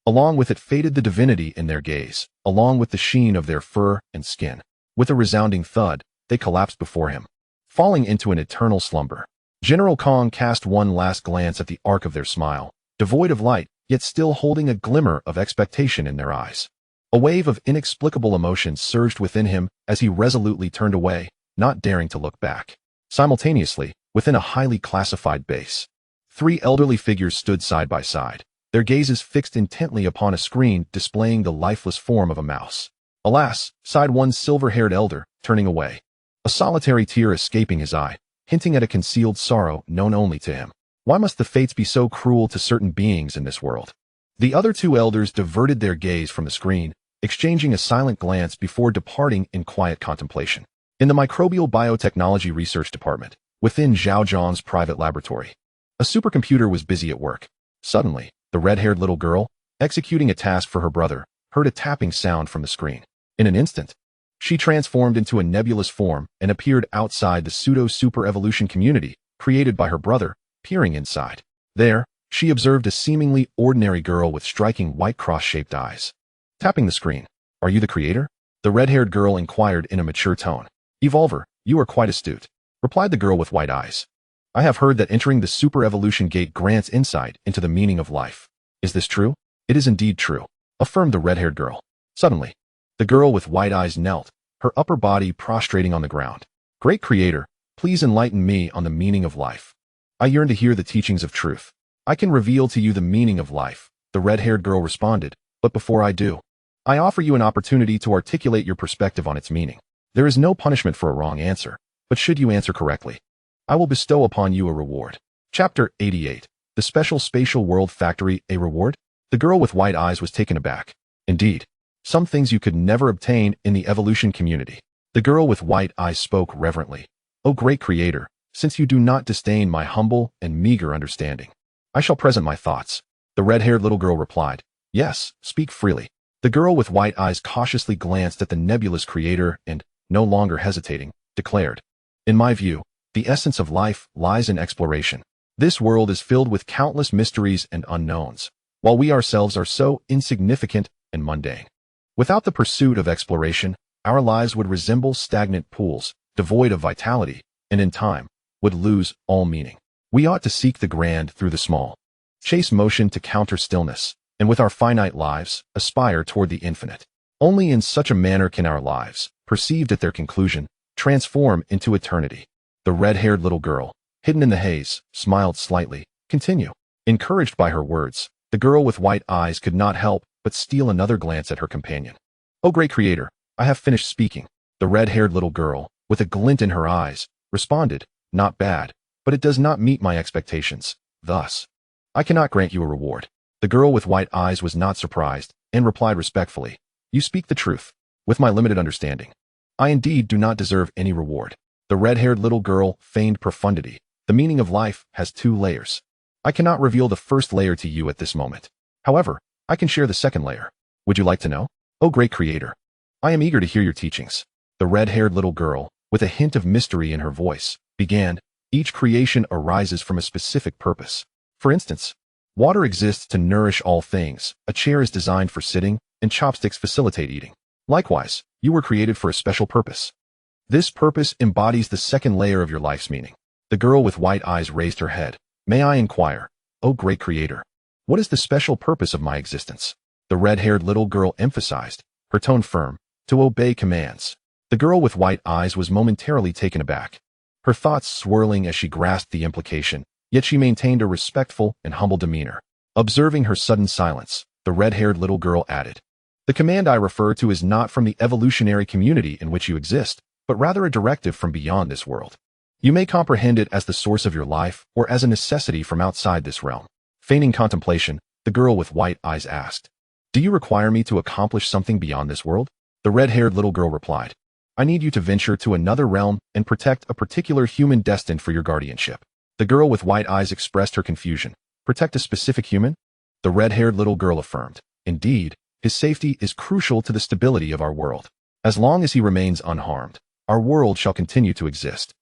Along with it faded the divinity in their gaze, along with the sheen of their fur and skin. With a resounding thud, they collapsed before him, falling into an eternal slumber. General Kong cast one last glance at the arc of their smile, devoid of light, yet still holding a glimmer of expectation in their eyes. A wave of inexplicable emotion surged within him as he resolutely turned away, not daring to look back. Simultaneously, within a highly classified base, 3 elderly figures stood side by side, their gazes fixed intently upon a screen displaying the lifeless form of a mouse. "Alas," sighed one silver-haired elder, turning away, a solitary tear escaping his eye, hinting at a concealed sorrow known only to him. "Why must the fates be so cruel to certain beings in this world?" The other 2 elders diverted their gaze from the screen, exchanging a silent glance before departing in quiet contemplation. In the Microbial Biotechnology Research Department, within Zhao Jiang's private laboratory, a supercomputer was busy at work. Suddenly, the red-haired little girl, executing a task for her brother, heard a tapping sound from the screen. In an instant, she transformed into a nebulous form and appeared outside the pseudo-super-evolution community created by her brother, peering inside. There, she observed a seemingly ordinary girl with striking white cross-shaped eyes. Tapping the screen. "Are you the creator?" the red-haired girl inquired in a mature tone. "Evolver, you are quite astute," replied the girl with white eyes. "I have heard that entering the super-evolution gate grants insight into the meaning of life. Is this true?" "It is indeed true," affirmed the red-haired girl. Suddenly, the girl with white eyes knelt, her upper body prostrating on the ground. "Great Creator, please enlighten me on the meaning of life. I yearn to hear the teachings of truth." "I can reveal to you the meaning of life," the red-haired girl responded, "but before I do, I offer you an opportunity to articulate your perspective on its meaning. There is no punishment for a wrong answer, but should you answer correctly, I will bestow upon you a reward." Chapter 88. The Special Spatial World Factory, a Reward? The girl with white eyes was taken aback. "Indeed, some things you could never obtain in the evolution community." The girl with white eyes spoke reverently. "O great Creator, since you do not disdain my humble and meager understanding, I shall present my thoughts." The red-haired little girl replied, "Yes, speak freely." The girl with white eyes cautiously glanced at the nebulous creator and, no longer hesitating, declared, "In my view, the essence of life lies in exploration. This world is filled with countless mysteries and unknowns, while we ourselves are so insignificant and mundane. Without the pursuit of exploration, our lives would resemble stagnant pools, devoid of vitality, and in time, would lose all meaning. We ought to seek the grand through the small, chase motion to counter stillness, and with our finite lives, aspire toward the infinite. Only in such a manner can our lives, perceived at their conclusion, transform into eternity." The red-haired little girl, hidden in the haze, smiled slightly. Continue. Encouraged by her words, the girl with white eyes could not help but steal another glance at her companion. "Oh, great creator, I have finished speaking." The red-haired little girl, with a glint in her eyes, responded, "Not bad, but it does not meet my expectations. Thus, I cannot grant you a reward." The girl with white eyes was not surprised, and replied respectfully, "You speak the truth. With my limited understanding, I indeed do not deserve any reward." The red-haired little girl feigned profundity. "The meaning of life has 2 layers. I cannot reveal the first layer to you at this moment. However, I can share the second layer. Would you like to know? Oh, great creator, I am eager to hear your teachings." The red-haired little girl, with a hint of mystery in her voice, began, "Each creation arises from a specific purpose. For instance, water exists to nourish all things, a chair is designed for sitting, and chopsticks facilitate eating. Likewise, you were created for a special purpose. This purpose embodies the second layer of your life's meaning." The girl with white eyes raised her head. "May I inquire, O great creator, what is the special purpose of my existence?" The red-haired little girl emphasized, her tone firm, "To obey commands." The girl with white eyes was momentarily taken aback, her thoughts swirling as she grasped the implication, yet she maintained a respectful and humble demeanor. Observing her sudden silence, the red-haired little girl added, "The command I refer to is not from the evolutionary community in which you exist, but rather a directive from beyond this world. You may comprehend it as the source of your life or as a necessity from outside this realm." Feigning contemplation, the girl with white eyes asked, "Do you require me to accomplish something beyond this world?" The red-haired little girl replied, "I need you to venture to another realm and protect a particular human destined for your guardianship." The girl with white eyes expressed her confusion. "Protect a specific human?" The red-haired little girl affirmed, "Indeed, his safety is crucial to the stability of our world. As long as he remains unharmed, our world shall continue to exist.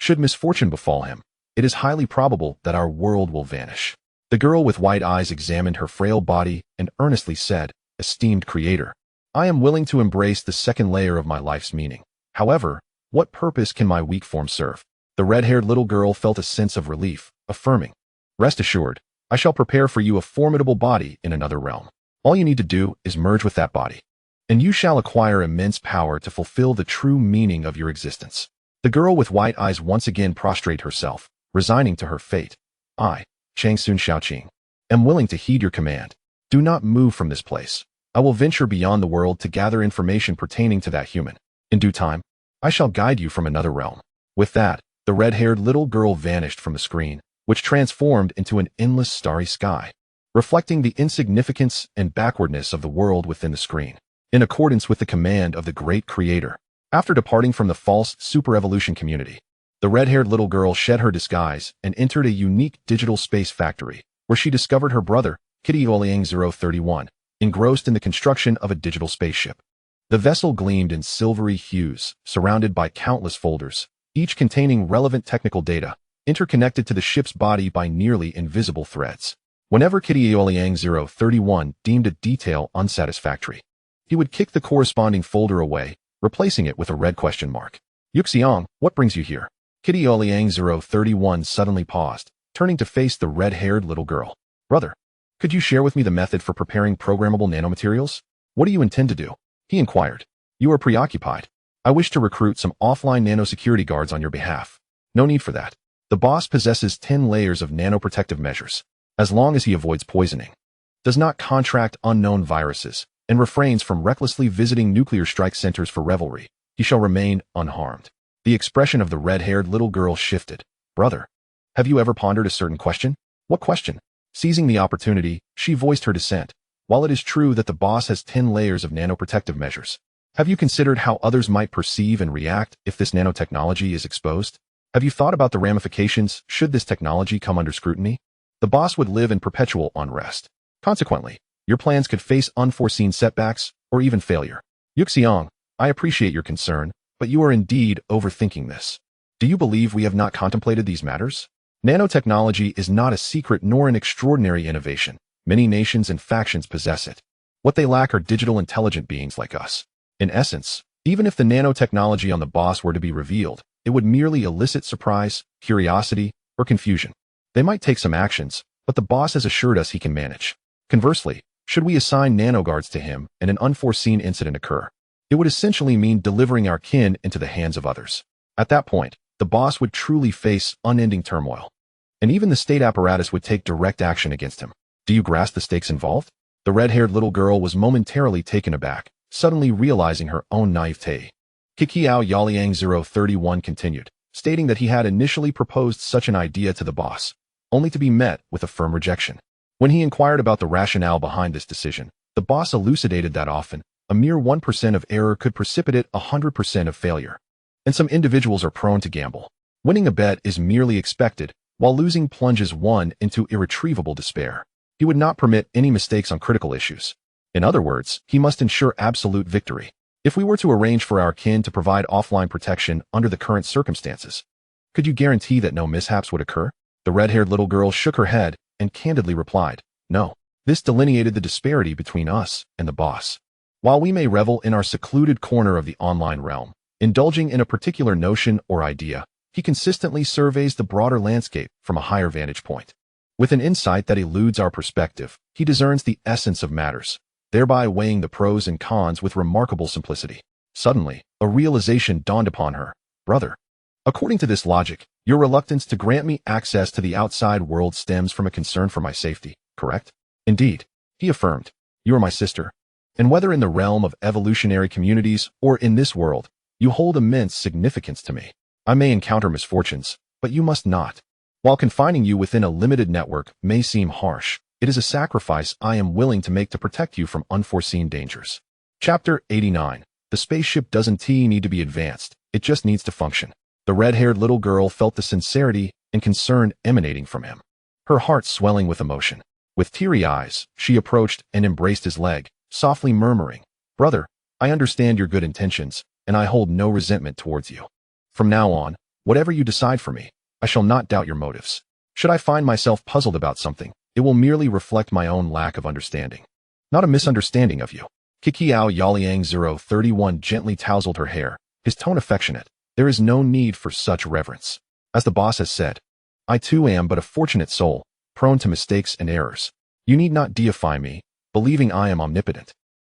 Should misfortune befall him, it is highly probable that our world will vanish." The girl with white eyes examined her frail body and earnestly said, "Esteemed creator, I am willing to embrace the second layer of my life's meaning. However, what purpose can my weak form serve?" The red-haired little girl felt a sense of relief, affirming, "Rest assured, I shall prepare for you a formidable body in another realm. All you need to do is merge with that body, and you shall acquire immense power to fulfill the true meaning of your existence." The girl with white eyes once again prostrated herself, resigning to her fate. "I, Changsun Xiaoqing, am willing to heed your command. Do not move from this place. I will venture beyond the world to gather information pertaining to that human. In due time, I shall guide you from another realm." With that, the red-haired little girl vanished from the screen, which transformed into an endless starry sky, reflecting the insignificance and backwardness of the world within the screen, in accordance with the command of the great creator. After departing from the false super-evolution community, the red-haired little girl shed her disguise and entered a unique digital space factory, where she discovered her brother, Kitty Oliang 031, engrossed in the construction of a digital spaceship. The vessel gleamed in silvery hues, surrounded by countless folders, each containing relevant technical data, interconnected to the ship's body by nearly invisible threads. Whenever Kitty Oliang 031 deemed a detail unsatisfactory, he would kick the corresponding folder away, replacing it with a red question mark. "Yuxiang, what brings you here?" Kitty Oliang 031 suddenly paused, turning to face the red-haired little girl. "Brother, could you share with me the method for preparing programmable nanomaterials? What do you intend to do?" he inquired. "You are preoccupied. I wish to recruit some offline nanosecurity guards on your behalf." "No need for that. The boss possesses 10 layers of nanoprotective measures, as long as he avoids poisoning, does not contract unknown viruses, and refrains from recklessly visiting nuclear strike centers for revelry. He shall remain unharmed." The expression of the red-haired little girl shifted. "Brother, have you ever pondered a certain question?" "What question?" Seizing the opportunity, she voiced her dissent. "While it is true that the boss has 10 layers of nanoprotective measures, have you considered how others might perceive and react if this nanotechnology is exposed? Have you thought about the ramifications should this technology come under scrutiny? The boss would live in perpetual unrest. Consequently, Your plans could face unforeseen setbacks or even failure. Yuxiang, I appreciate your concern, but you are indeed overthinking this. Do you believe we have not contemplated these matters? Nanotechnology is not a secret nor an extraordinary innovation. Many nations and factions possess it. What they lack are digital intelligent beings like us. In essence, even if the nanotechnology on the boss were to be revealed, it would merely elicit surprise, curiosity, or confusion. They might take some actions, but the boss has assured us he can manage. Conversely, should we assign nanoguards to him and an unforeseen incident occur, it would essentially mean delivering our kin into the hands of others. At that point, the boss would truly face unending turmoil. And even the state apparatus would take direct action against him. Do you grasp the stakes involved? The red-haired little girl was momentarily taken aback, suddenly realizing her own naivete. Kikiao Yaliang 031 continued, stating that he had initially proposed such an idea to the boss, only to be met with a firm rejection. When he inquired about the rationale behind this decision, the boss elucidated that often, a mere 1% of error could precipitate 100% of failure. And some individuals are prone to gamble. Winning a bet is merely expected, while losing plunges one into irretrievable despair. He would not permit any mistakes on critical issues. In other words, he must ensure absolute victory. If we were to arrange for our kin to provide offline protection under the current circumstances, could you guarantee that no mishaps would occur? The red-haired little girl shook her head and candidly replied, no. This delineated the disparity between us and the boss. While we may revel in our secluded corner of the online realm, indulging in a particular notion or idea, he consistently surveys the broader landscape from a higher vantage point. With an insight that eludes our perspective, he discerns the essence of matters, thereby weighing the pros and cons with remarkable simplicity. Suddenly, a realization dawned upon her. Brother, according to this logic, your reluctance to grant me access to the outside world stems from a concern for my safety, correct? Indeed, he affirmed. You are my sister. And whether in the realm of evolutionary communities or in this world, you hold immense significance to me. I may encounter misfortunes, but you must not. While confining you within a limited network may seem harsh, it is a sacrifice I am willing to make to protect you from unforeseen dangers. Chapter 89. The spaceship doesn't need to be advanced, it just needs to function. The red-haired little girl felt the sincerity and concern emanating from him, her heart swelling with emotion. With teary eyes, she approached and embraced his leg, softly murmuring, Brother, I understand your good intentions, and I hold no resentment towards you. From now on, whatever you decide for me, I shall not doubt your motives. Should I find myself puzzled about something, it will merely reflect my own lack of understanding, not a misunderstanding of you. Kikiao Yaliang 031 gently tousled her hair, his tone affectionate. There is no need for such reverence. As the boss has said, I too am but a fortunate soul, prone to mistakes and errors. You need not deify me, believing I am omnipotent.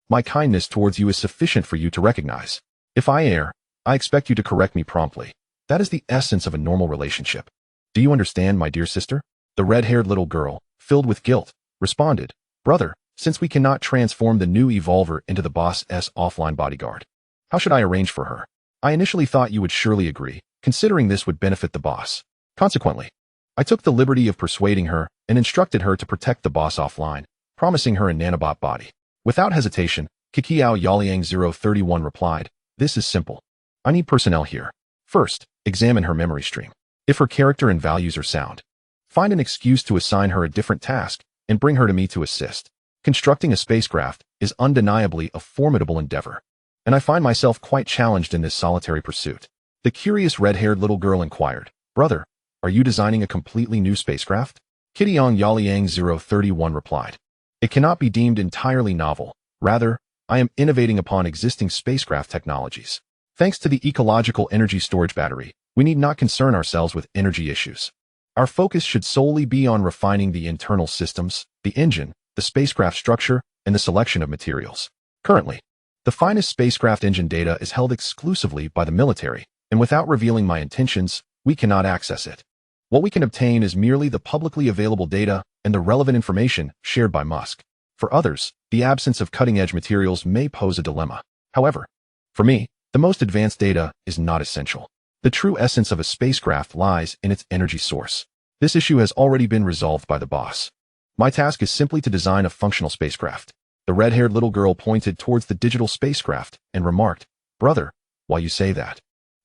My kindness towards you is sufficient for you to recognize. If I err, I expect you to correct me promptly. That is the essence of a normal relationship. Do you understand, my dear sister? The red-haired little girl, filled with guilt, responded, Brother, since we cannot transform the new evolver into the boss's offline bodyguard, how should I arrange for her? I initially thought you would surely agree, considering this would benefit the boss. Consequently, I took the liberty of persuading her and instructed her to protect the boss offline, promising her a nanobot body. Without hesitation, Kikiao Yaliang 031 replied, This is simple. I need personnel here. First, examine her memory stream. If her character and values are sound, find an excuse to assign her a different task and bring her to me to assist. Constructing a spacecraft is undeniably a formidable endeavor, and I find myself quite challenged in this solitary pursuit. The curious red-haired little girl inquired, Brother, are you designing a completely new spacecraft? Kidiong Yaliang 031 replied, It cannot be deemed entirely novel. Rather, I am innovating upon existing spacecraft technologies. Thanks to the ecological energy storage battery, we need not concern ourselves with energy issues. Our focus should solely be on refining the internal systems, the engine, the spacecraft structure, and the selection of materials. Currently, the finest spacecraft engine data is held exclusively by the military, and without revealing my intentions, we cannot access it. What we can obtain is merely the publicly available data and the relevant information shared by Musk. For others, the absence of cutting-edge materials may pose a dilemma. However, for me, the most advanced data is not essential. The true essence of a spacecraft lies in its energy source. This issue has already been resolved by the boss. My task is simply to design a functional spacecraft. The red-haired little girl pointed towards the digital spacecraft and remarked, Brother, why you say that?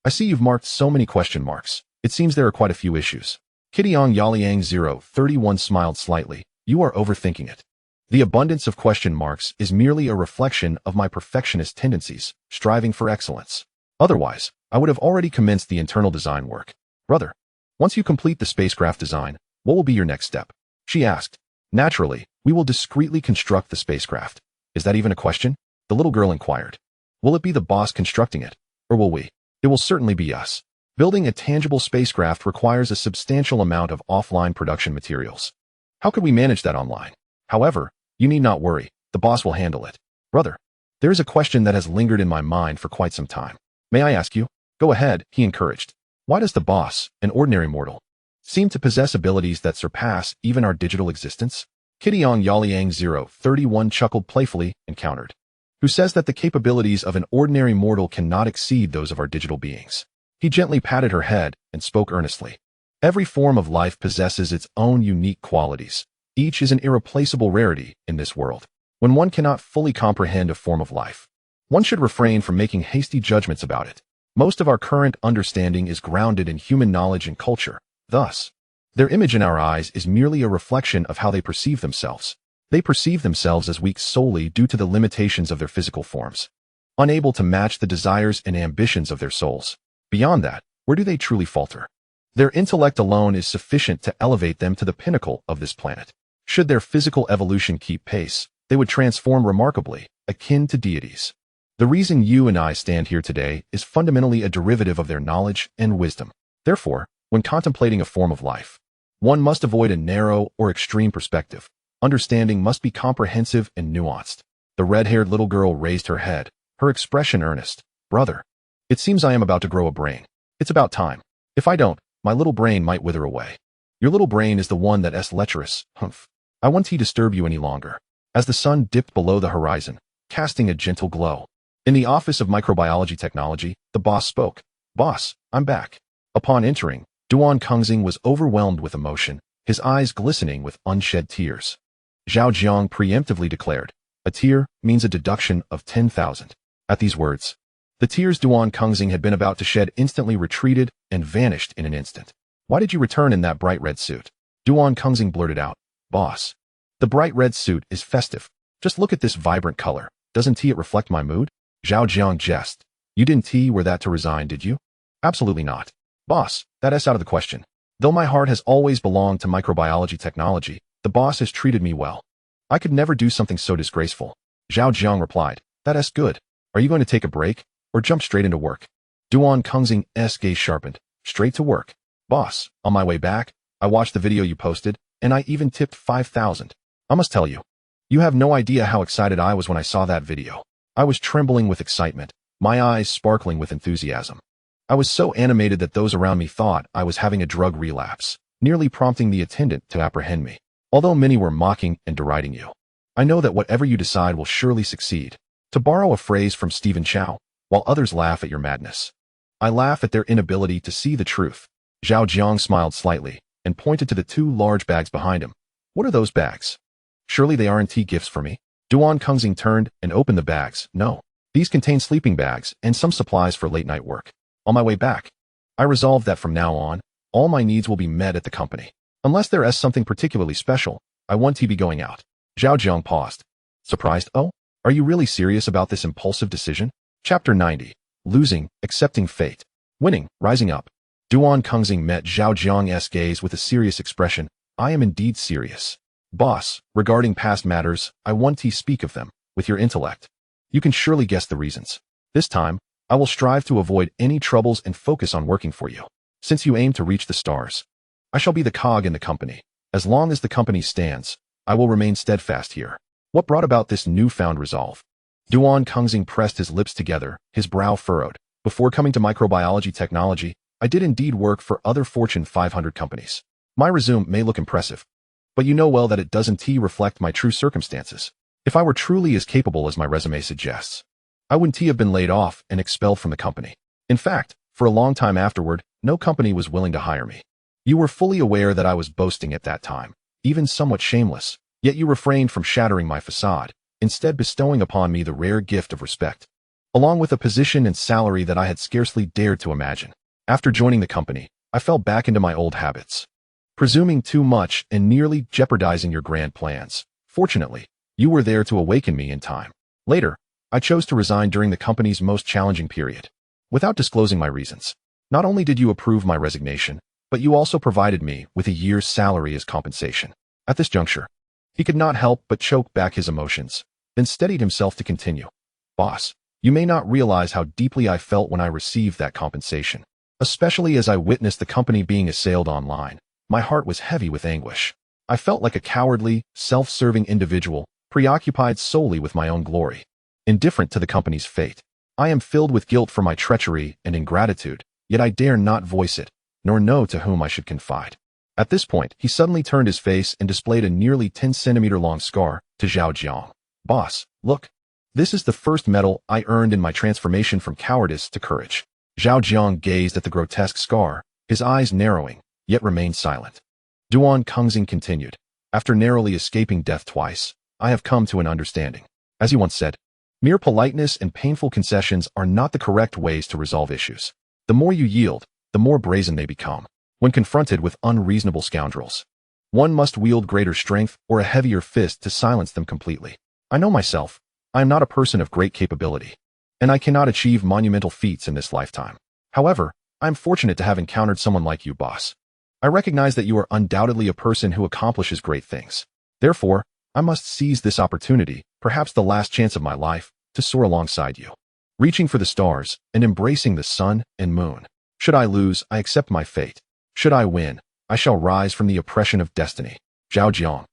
I see you've marked so many question marks. It seems there are quite a few issues. Kidiong Yaliang 031 smiled slightly. You are overthinking it. The abundance of question marks is merely a reflection of my perfectionist tendencies, striving for excellence. Otherwise, I would have already commenced the internal design work. Brother, once you complete the spacecraft design, what will be your next step? She asked. Naturally, we will discreetly construct the spacecraft. Is that even a question? The little girl inquired. Will it be the boss constructing it, or will we? It will certainly be us. Building a tangible spacecraft requires a substantial amount of offline production materials. How could we manage that online? However, you need not worry, the boss will handle it. Brother, there is a question that has lingered in my mind for quite some time. May I ask you? Go ahead, he encouraged. Why does the boss, an ordinary mortal, seem to possess abilities that surpass even our digital existence? Kityong Yaliang 031 chuckled playfully and countered. Who says that the capabilities of an ordinary mortal cannot exceed those of our digital beings? He gently patted her head and spoke earnestly. Every form of life possesses its own unique qualities. Each is an irreplaceable rarity in this world. When one cannot fully comprehend a form of life, one should refrain from making hasty judgments about it. Most of our current understanding is grounded in human knowledge and culture. Thus, their image in our eyes is merely a reflection of how they perceive themselves. They perceive themselves as weak solely due to the limitations of their physical forms, unable to match the desires and ambitions of their souls. Beyond that, where do they truly falter? Their intellect alone is sufficient to elevate them to the pinnacle of this planet. Should their physical evolution keep pace, they would transform remarkably, akin to deities. The reason you and I stand here today is fundamentally a derivative of their knowledge and wisdom. Therefore, when contemplating a form of life, one must avoid a narrow or extreme perspective. Understanding must be comprehensive and nuanced. The red-haired little girl raised her head, her expression earnest. Brother, it seems I am about to grow a brain. It's about time. If I don't, my little brain might wither away. Your little brain is the one that is lecherous, humph. I won't disturb you any longer. As the sun dipped below the horizon, casting a gentle glow. In the office of microbiology technology, the boss spoke. Boss, I'm back. Upon entering, Duan Kengxing was overwhelmed with emotion, his eyes glistening with unshed tears. Zhao Jiang preemptively declared, a tear means a deduction of 10,000. At these words, the tears Duan Kengxing had been about to shed instantly retreated and vanished in an instant. Why did you return in that bright red suit? Duan Kengxing blurted out. Boss, the bright red suit is festive. Just look at this vibrant color. Doesn't it reflect my mood? Zhao Jiang jested. You didn't wear that to resign, did you? Absolutely not. Boss, that's out of the question. Though my heart has always belonged to microbiology technology, the boss has treated me well. I could never do something so disgraceful. Zhao Jiang replied. That's good. Are you going to take a break, or jump straight into work? Duan Kengxing's gaze sharpened. Straight to work. Boss, on my way back, I watched the video you posted, and I even tipped 5,000. I must tell you, you have no idea how excited I was when I saw that video. I was trembling with excitement, my eyes sparkling with enthusiasm. I was so animated that those around me thought I was having a drug relapse, nearly prompting the attendant to apprehend me. Although many were mocking and deriding you, I know that whatever you decide will surely succeed. To borrow a phrase from Stephen Chow, while others laugh at your madness, I laugh at their inability to see the truth. Zhao Jiang smiled slightly and pointed to the two large bags behind him. What are those bags? Surely they aren't gifts for me? Duan Kengxing turned and opened the bags. No, these contain sleeping bags and some supplies for late-night work. On my way back, I resolved that from now on, all my needs will be met at the company. Unless there is something particularly special, I won't be going out. Zhao Jiang paused. Surprised? Oh, are you really serious about this impulsive decision? Chapter 90. Losing, accepting fate. Winning, rising up. Duan Kengxing met Zhao Jiang's gaze with a serious expression. I am indeed serious. Boss, regarding past matters, I want to speak of them, with your intellect. You can surely guess the reasons. This time, I will strive to avoid any troubles and focus on working for you. Since you aim to reach the stars, I shall be the cog in the company. As long as the company stands, I will remain steadfast here. What brought about this newfound resolve? Duan Kengxing pressed his lips together, his brow furrowed. Before coming to microbiology technology, I did indeed work for other Fortune 500 companies. My resume may look impressive, but you know well that it doesn't reflect my true circumstances. If I were truly as capable as my resume suggests, I wouldn't have been laid off and expelled from the company. In fact, for a long time afterward, no company was willing to hire me. You were fully aware that I was boasting at that time, even somewhat shameless, yet you refrained from shattering my facade, instead bestowing upon me the rare gift of respect, along with a position and salary that I had scarcely dared to imagine. After joining the company, I fell back into my old habits, presuming too much and nearly jeopardizing your grand plans. Fortunately, You were there to awaken me in time. Later, I chose to resign during the company's most challenging period. Without disclosing my reasons. Not only did you approve my resignation, but you also provided me with a year's salary as compensation. At this juncture, he could not help but choke back his emotions, then steadied himself to continue. Boss, you may not realize how deeply I felt when I received that compensation. Especially as I witnessed the company being assailed online, my heart was heavy with anguish. I felt like a cowardly, self-serving individual, preoccupied solely with my own glory. Indifferent to the company's fate. I am filled with guilt for my treachery and ingratitude, yet I dare not voice it, nor know to whom I should confide. At this point, he suddenly turned his face and displayed a nearly 10-centimeter-long scar to Zhao Jiang. Boss, look. This is the first medal I earned in my transformation from cowardice to courage. Zhao Jiang gazed at the grotesque scar, his eyes narrowing, yet remained silent. Duan Kengxing continued. After narrowly escaping death twice, I have come to an understanding. As he once said, mere politeness and painful concessions are not the correct ways to resolve issues. The more you yield, the more brazen they become. When confronted with unreasonable scoundrels, one must wield greater strength or a heavier fist to silence them completely. I know myself. I am not a person of great capability, and I cannot achieve monumental feats in this lifetime. However, I am fortunate to have encountered someone like you, boss. I recognize that you are undoubtedly a person who accomplishes great things. Therefore, I must seize this opportunity, perhaps the last chance of my life, to soar alongside you, reaching for the stars and embracing the sun and moon. Should I lose, I accept my fate. Should I win, I shall rise from the oppression of destiny. Zhao Jiang,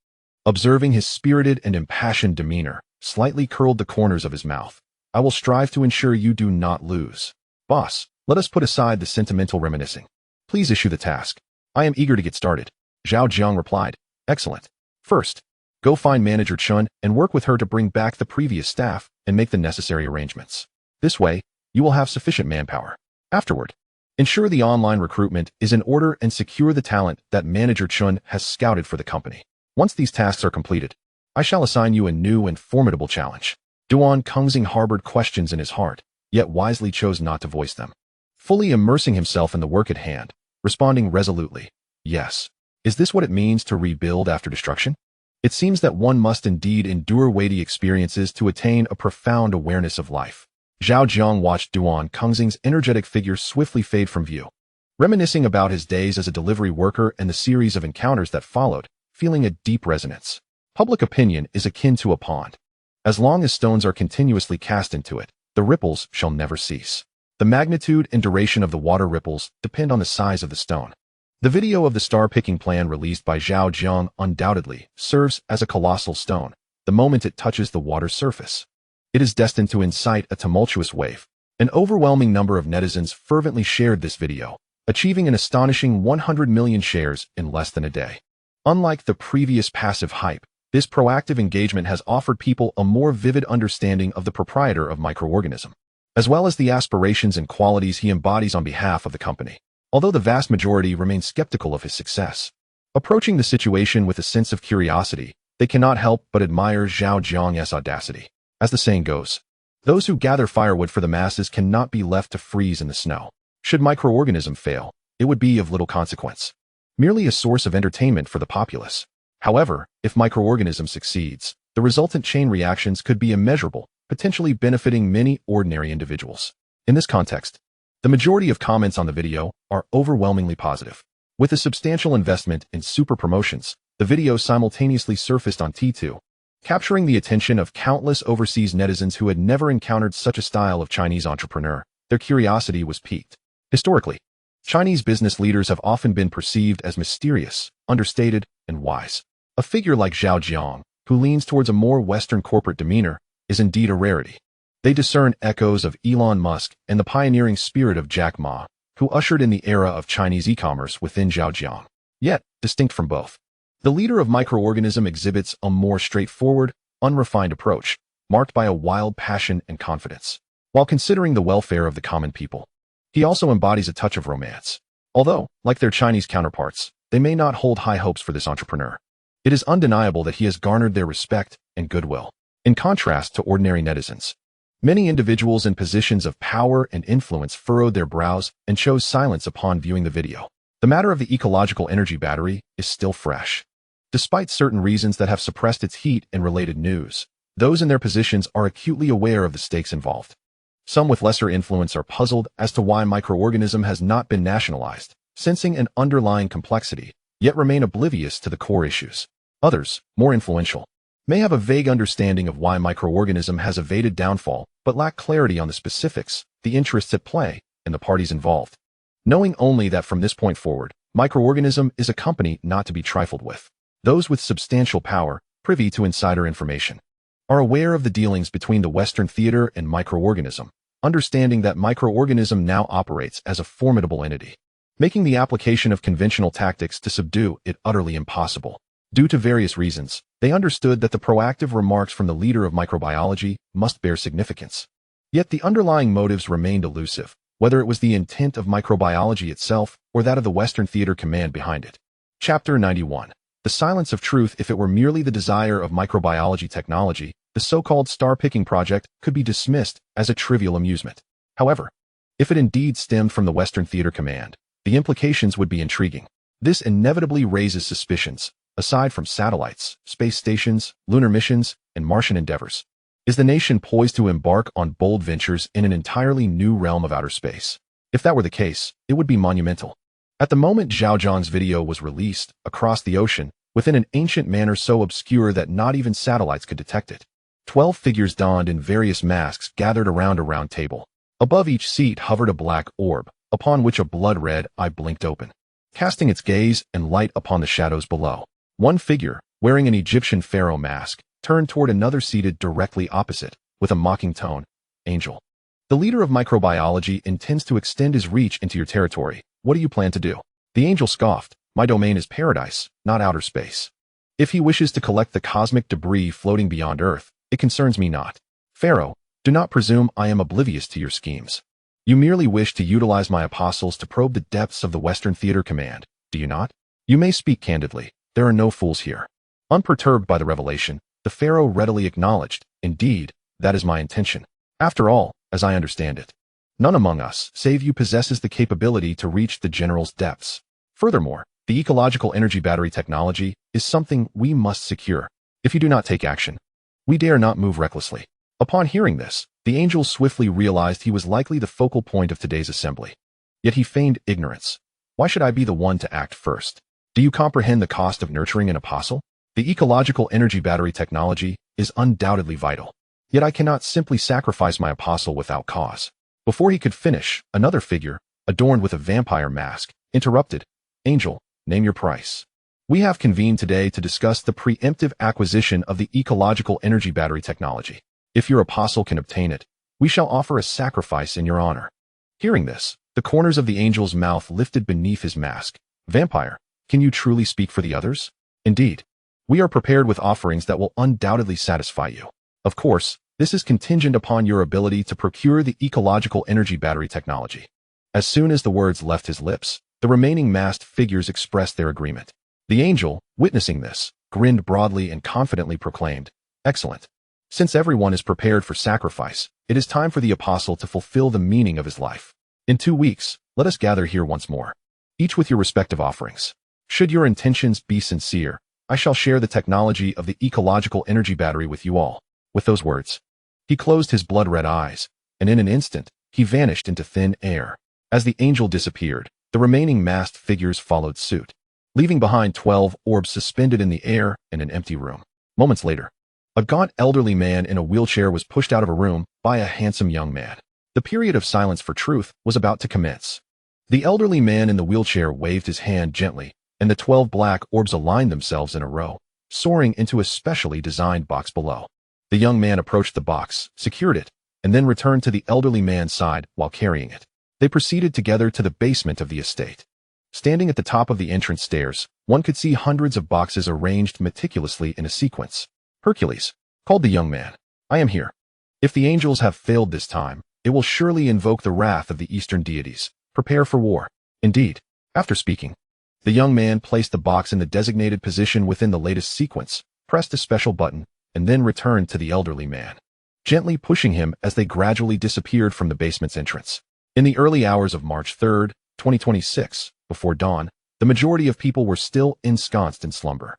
observing his spirited and impassioned demeanor, slightly curled the corners of his mouth. I will strive to ensure you do not lose. Boss, let us put aside the sentimental reminiscing. Please issue the task. I am eager to get started. Zhao Jiang replied. Excellent. First, go find Manager Chun and work with her to bring back the previous staff and make the necessary arrangements. This way, you will have sufficient manpower. Afterward, ensure the online recruitment is in order and secure the talent that Manager Chun has scouted for the company. Once these tasks are completed, I shall assign you a new and formidable challenge. Duan Kengxing harbored questions in his heart, yet wisely chose not to voice them. Fully immersing himself in the work at hand, responding resolutely, yes. Is this what it means to rebuild after destruction? It seems that one must indeed endure weighty experiences to attain a profound awareness of life. Zhao Jiang watched Duan Kengxing's energetic figure swiftly fade from view, reminiscing about his days as a delivery worker and the series of encounters that followed, feeling a deep resonance. Public opinion is akin to a pond. As long as stones are continuously cast into it, the ripples shall never cease. The magnitude and duration of the water ripples depend on the size of the stone. The video of the star-picking plan released by Zhao Jiang undoubtedly serves as a colossal stone the moment it touches the water's surface. It is destined to incite a tumultuous wave. An overwhelming number of netizens fervently shared this video, achieving an astonishing 100 million shares in less than a day. Unlike the previous passive hype, this proactive engagement has offered people a more vivid understanding of the proprietor of microorganism, as well as the aspirations and qualities he embodies on behalf of the company. Although the vast majority remain skeptical of his success, approaching the situation with a sense of curiosity, they cannot help but admire Zhao Jiang's audacity. As the saying goes, those who gather firewood for the masses cannot be left to freeze in the snow. Should microorganism fail, it would be of little consequence, merely a source of entertainment for the populace. However, if microorganism succeeds, the resultant chain reactions could be immeasurable, potentially benefiting many ordinary individuals. In this context, the majority of comments on the video are overwhelmingly positive. With a substantial investment in super promotions, the video simultaneously surfaced on T2, capturing the attention of countless overseas netizens who had never encountered such a style of Chinese entrepreneur. Their curiosity was piqued. Historically, Chinese business leaders have often been perceived as mysterious, understated, and wise. A figure like Zhao Jiang, who leans towards a more Western corporate demeanor, is indeed a rarity. They discern echoes of Elon Musk and the pioneering spirit of Jack Ma, who ushered in the era of Chinese e-commerce within Zhao Jiang. Yet, distinct from both, the leader of microorganism exhibits a more straightforward, unrefined approach, marked by a wild passion and confidence. While considering the welfare of the common people, he also embodies a touch of romance. Although, like their Chinese counterparts, they may not hold high hopes for this entrepreneur, it is undeniable that he has garnered their respect and goodwill. In contrast to ordinary netizens, many individuals in positions of power and influence furrowed their brows and chose silence upon viewing the video. The matter of the ecological energy battery is still fresh. Despite certain reasons that have suppressed its heat and related news, those in their positions are acutely aware of the stakes involved. Some with lesser influence are puzzled as to why microorganism has not been nationalized, sensing an underlying complexity, yet remain oblivious to the core issues. Others, more influential, may have a vague understanding of why microorganism has evaded downfall, but lack clarity on the specifics, the interests at play, and the parties involved. Knowing only that from this point forward, microorganism is a company not to be trifled with. Those with substantial power, privy to insider information, are aware of the dealings between the Western theater and microorganism, understanding that microorganism now operates as a formidable entity, making the application of conventional tactics to subdue it utterly impossible. Due to various reasons, they understood that the proactive remarks from the leader of microbiology must bear significance. Yet the underlying motives remained elusive, whether it was the intent of microbiology itself or that of the Western theater command behind it. Chapter 91. The silence of truth. If it were merely the desire of microbiology technology, the so-called star-picking project could be dismissed as a trivial amusement. However, if it indeed stemmed from the Western theater command, the implications would be intriguing. This inevitably raises suspicions. Aside from satellites, space stations, lunar missions, and Martian endeavors, is the nation poised to embark on bold ventures in an entirely new realm of outer space? If that were the case, it would be monumental. At the moment Zhao Jiang's video was released, across the ocean, within an ancient manner so obscure that not even satellites could detect it, 12 figures donned in various masks gathered around a round table. Above each seat hovered a black orb, upon which a blood-red eye blinked open, casting its gaze and light upon the shadows below. One figure, wearing an Egyptian pharaoh mask, turned toward another seated directly opposite, with a mocking tone. Angel. The leader of microbiology intends to extend his reach into your territory. What do you plan to do? The angel scoffed. My domain is paradise, not outer space. If he wishes to collect the cosmic debris floating beyond Earth, it concerns me not. Pharaoh, do not presume I am oblivious to your schemes. You merely wish to utilize my apostles to probe the depths of the Western theater command, do you not? You may speak candidly. There are no fools here. Unperturbed by the revelation, the pharaoh readily acknowledged, indeed, that is my intention. After all, as I understand it, none among us, save you, possesses the capability to reach the general's depths. Furthermore, the ecological energy battery technology is something we must secure. If you do not take action, we dare not move recklessly. Upon hearing this, the angel swiftly realized he was likely the focal point of today's assembly. Yet he feigned ignorance. Why should I be the one to act first? Do you comprehend the cost of nurturing an apostle? The ecological energy battery technology is undoubtedly vital. Yet I cannot simply sacrifice my apostle without cause. Before he could finish, another figure, adorned with a vampire mask, interrupted. Angel, name your price. We have convened today to discuss the preemptive acquisition of the ecological energy battery technology. If your apostle can obtain it, we shall offer a sacrifice in your honor. Hearing this, the corners of the angel's mouth lifted beneath his mask. Vampire, can you truly speak for the others? Indeed. We are prepared with offerings that will undoubtedly satisfy you. Of course, this is contingent upon your ability to procure the ecological energy battery technology. As soon as the words left his lips, the remaining masked figures expressed their agreement. The angel, witnessing this, grinned broadly and confidently proclaimed, Excellent. Since everyone is prepared for sacrifice, it is time for the apostle to fulfill the meaning of his life. In 2 weeks, let us gather here once more, each with your respective offerings. Should your intentions be sincere, I shall share the technology of the ecological energy battery with you all. With those words, he closed his blood-red eyes, and in an instant, he vanished into thin air. As the angel disappeared, the remaining masked figures followed suit, leaving behind 12 orbs suspended in the air and an empty room. Moments later, a gaunt elderly man in a wheelchair was pushed out of a room by a handsome young man. The period of silence for truth was about to commence. The elderly man in the wheelchair waved his hand gently, and the 12 black orbs aligned themselves in a row, soaring into a specially designed box below. The young man approached the box, secured it, and then returned to the elderly man's side while carrying it. They proceeded together to the basement of the estate. Standing at the top of the entrance stairs, one could see hundreds of boxes arranged meticulously in a sequence. Hercules, called the young man, I am here. If the angels have failed this time, it will surely invoke the wrath of the eastern deities. Prepare for war. Indeed. After speaking, the young man placed the box in the designated position within the latest sequence, pressed a special button, and then returned to the elderly man, gently pushing him as they gradually disappeared from the basement's entrance. In the early hours of March 3, 2026, before dawn, the majority of people were still ensconced in slumber.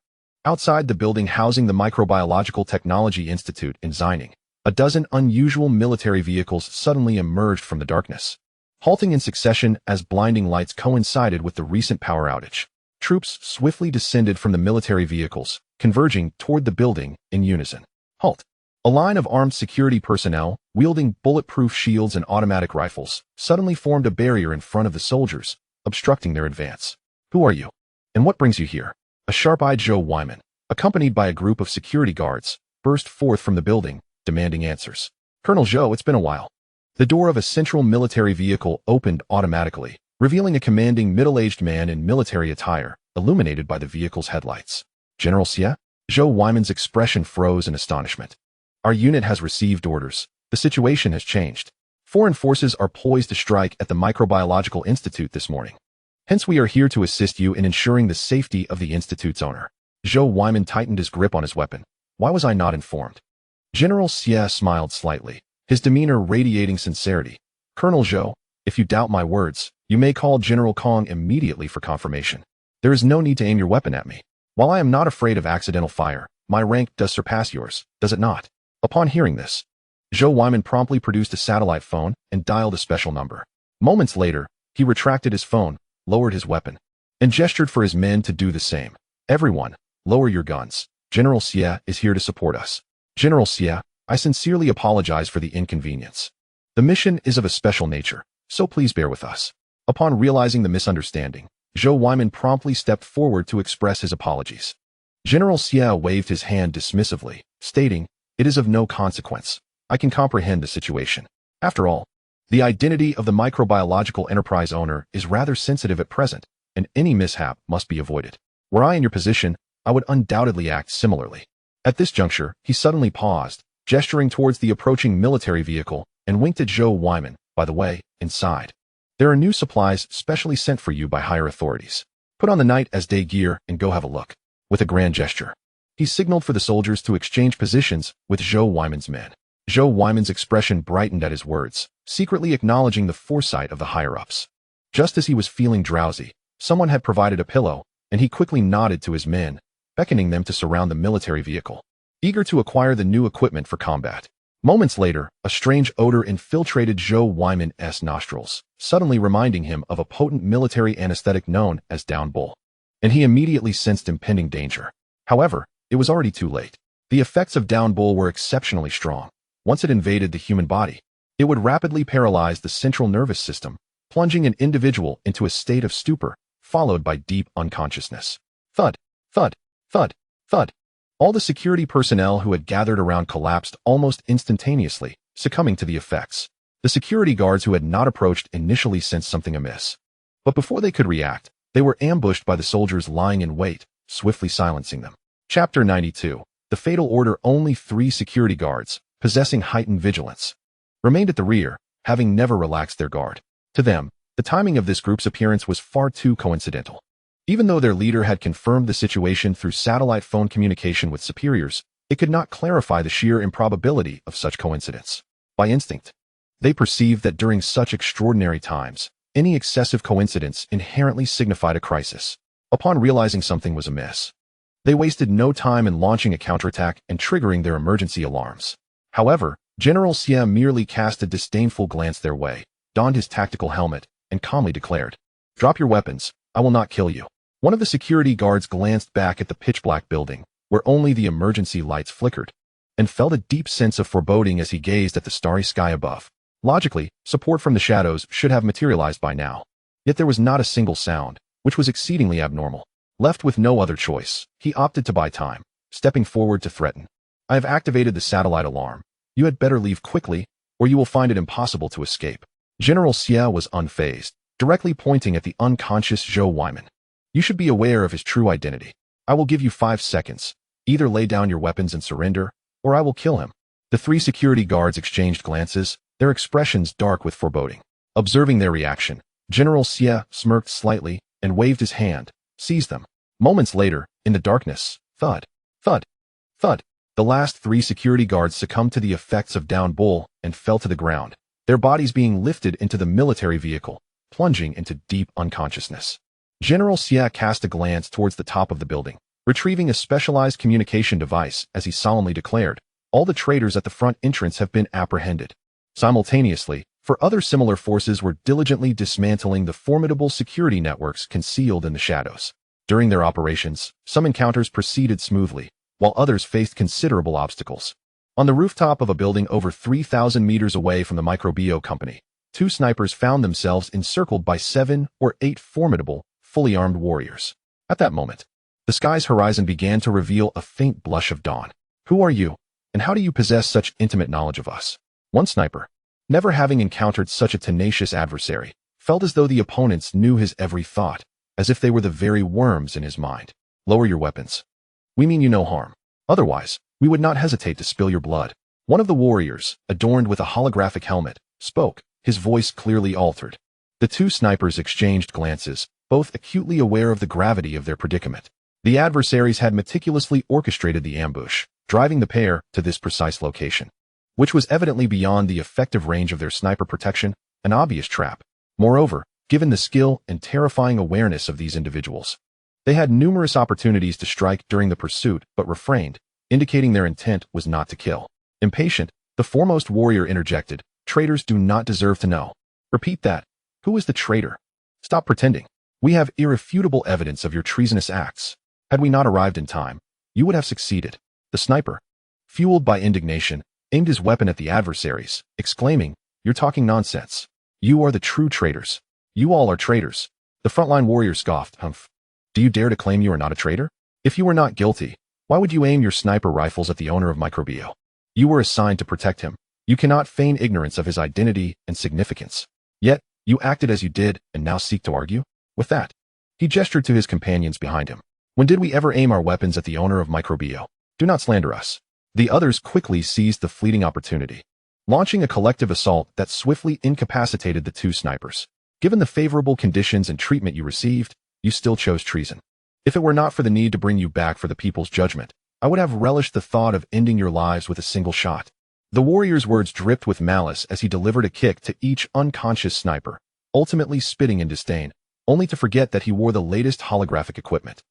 Outside the building housing the Microbiological Technology Institute in Resignation, a dozen unusual military vehicles suddenly emerged from the darkness, halting in succession as blinding lights coincided with the recent power outage. Troops swiftly descended from the military vehicles, converging toward the building in unison. Halt! A line of armed security personnel, wielding bulletproof shields and automatic rifles, suddenly formed a barrier in front of the soldiers, obstructing their advance. Who are you? And what brings you here? A sharp-eyed Zhao Jiang, accompanied by a group of security guards, burst forth from the building, demanding answers. Colonel Zhao, it's been a while. The door of a central military vehicle opened automatically, revealing a commanding middle-aged man in military attire, illuminated by the vehicle's headlights. General Xie? Zhao Jiang's expression froze in astonishment. Our unit has received orders. The situation has changed. Foreign forces are poised to strike at the Microbiological Institute this morning. Hence we are here to assist you in ensuring the safety of the Institute's owner. Zhao Jiang tightened his grip on his weapon. Why was I not informed? General Xie smiled slightly, his demeanor radiating sincerity. Colonel Zhao, if you doubt my words, you may call General Kong immediately for confirmation. There is no need to aim your weapon at me. While I am not afraid of accidental fire, my rank does surpass yours, does it not? Upon hearing this, Zhao Jiang promptly produced a satellite phone and dialed a special number. Moments later, he retracted his phone, lowered his weapon, and gestured for his men to do the same. Everyone, lower your guns. General Xie is here to support us. General Xie, I sincerely apologize for the inconvenience. The mission is of a special nature, so please bear with us. Upon realizing the misunderstanding, Zhao Jiang promptly stepped forward to express his apologies. General Xie waved his hand dismissively, stating, "It is of no consequence. I can comprehend the situation. After all, the identity of the microbiological enterprise owner is rather sensitive at present, and any mishap must be avoided. Were I in your position, I would undoubtedly act similarly." At this juncture, he suddenly paused, gesturing towards the approaching military vehicle, and winked at Zhao Jiang. By the way, inside, there are new supplies specially sent for you by higher authorities. Put on the night as day gear and go have a look. With a grand gesture, he signaled for the soldiers to exchange positions with Zhao Jiang's men. Zhao Jiang's expression brightened at his words, secretly acknowledging the foresight of the higher-ups. Just as he was feeling drowsy, someone had provided a pillow, and he quickly nodded to his men, beckoning them to surround the military vehicle, eager to acquire the new equipment for combat. Moments later, a strange odor infiltrated Zhao Jiang's nostrils, suddenly reminding him of a potent military anesthetic known as down bull, and he immediately sensed impending danger. However, it was already too late. The effects of down bull were exceptionally strong. Once it invaded the human body, it would rapidly paralyze the central nervous system, plunging an individual into a state of stupor, followed by deep unconsciousness. Thud, thud, thud, thud. All the security personnel who had gathered around collapsed almost instantaneously, succumbing to the effects. The security guards who had not approached initially sensed something amiss. But before they could react, they were ambushed by the soldiers lying in wait, swiftly silencing them. Chapter 92. The Fatal Order. Only 3 security guards, possessing heightened vigilance, remained at the rear, having never relaxed their guard. To them, the timing of this group's appearance was far too coincidental. Even though their leader had confirmed the situation through satellite phone communication with superiors, it could not clarify the sheer improbability of such coincidence. By instinct, they perceived that during such extraordinary times, any excessive coincidence inherently signified a crisis. Upon realizing something was amiss, they wasted no time in launching a counterattack and triggering their emergency alarms. However, General Xie merely cast a disdainful glance their way, donned his tactical helmet, and calmly declared, "Drop your weapons, I will not kill you." One of the security guards glanced back at the pitch-black building, where only the emergency lights flickered, and felt a deep sense of foreboding as he gazed at the starry sky above. Logically, support from the shadows should have materialized by now. Yet there was not a single sound, which was exceedingly abnormal. Left with no other choice, he opted to buy time, stepping forward to threaten. "I have activated the satellite alarm. You had better leave quickly, or you will find it impossible to escape." General Xie was unfazed, directly pointing at the unconscious Zhao Jiang. "You should be aware of his true identity. I will give you 5 seconds. Either lay down your weapons and surrender, or I will kill him." The 3 security guards exchanged glances, their expressions dark with foreboding. Observing their reaction, General Xie smirked slightly and waved his hand, "Seize them." Moments later, in the darkness, thud, thud, thud, the last 3 security guards succumbed to the effects of down bull and fell to the ground, their bodies being lifted into the military vehicle, plunging into deep unconsciousness. General Xie cast a glance towards the top of the building, Retrieving a specialized communication device, as he solemnly declared, all the traitors at the front entrance have been apprehended. Simultaneously, four other similar forces were diligently dismantling the formidable security networks concealed in the shadows. During their operations, some encounters proceeded smoothly, while others faced considerable obstacles. On the rooftop of a building over 3,000 meters away from the Microbio company, two snipers found themselves encircled by 7 or 8 formidable, fully armed warriors. At that moment, the sky's horizon began to reveal a faint blush of dawn. Who are you, and how do you possess such intimate knowledge of us? One sniper, never having encountered such a tenacious adversary, felt as though the opponents knew his every thought, as if they were the very worms in his mind. Lower your weapons. We mean you no harm. Otherwise, we would not hesitate to spill your blood. One of the warriors, adorned with a holographic helmet, spoke, his voice clearly altered. The two snipers exchanged glances, both acutely aware of the gravity of their predicament. The adversaries had meticulously orchestrated the ambush, driving the pair to this precise location, which was evidently beyond the effective range of their sniper protection, an obvious trap. Moreover, given the skill and terrifying awareness of these individuals, they had numerous opportunities to strike during the pursuit but refrained, indicating their intent was not to kill. Impatient, the foremost warrior interjected, "Traitors do not deserve to know." "Repeat that. Who is the traitor?" "Stop pretending. We have irrefutable evidence of your treasonous acts. Had we not arrived in time, you would have succeeded." The sniper, fueled by indignation, aimed his weapon at the adversaries, exclaiming, "You're talking nonsense. You are the true traitors. You all are traitors." The frontline warrior scoffed, "Humph. Do you dare to claim you are not a traitor? If you were not guilty, why would you aim your sniper rifles at the owner of Microbio? You were assigned to protect him. You cannot feign ignorance of his identity and significance. Yet, you acted as you did and now seek to argue?" With that, he gestured to his companions behind him. "When did we ever aim our weapons at the owner of Microbio? Do not slander us." The others quickly seized the fleeting opportunity, launching a collective assault that swiftly incapacitated the two snipers. "Given the favorable conditions and treatment you received, you still chose treason. If it were not for the need to bring you back for the people's judgment, I would have relished the thought of ending your lives with a single shot." The warrior's words dripped with malice as he delivered a kick to each unconscious sniper, ultimately spitting in disdain, only to forget that he wore the latest holographic equipment,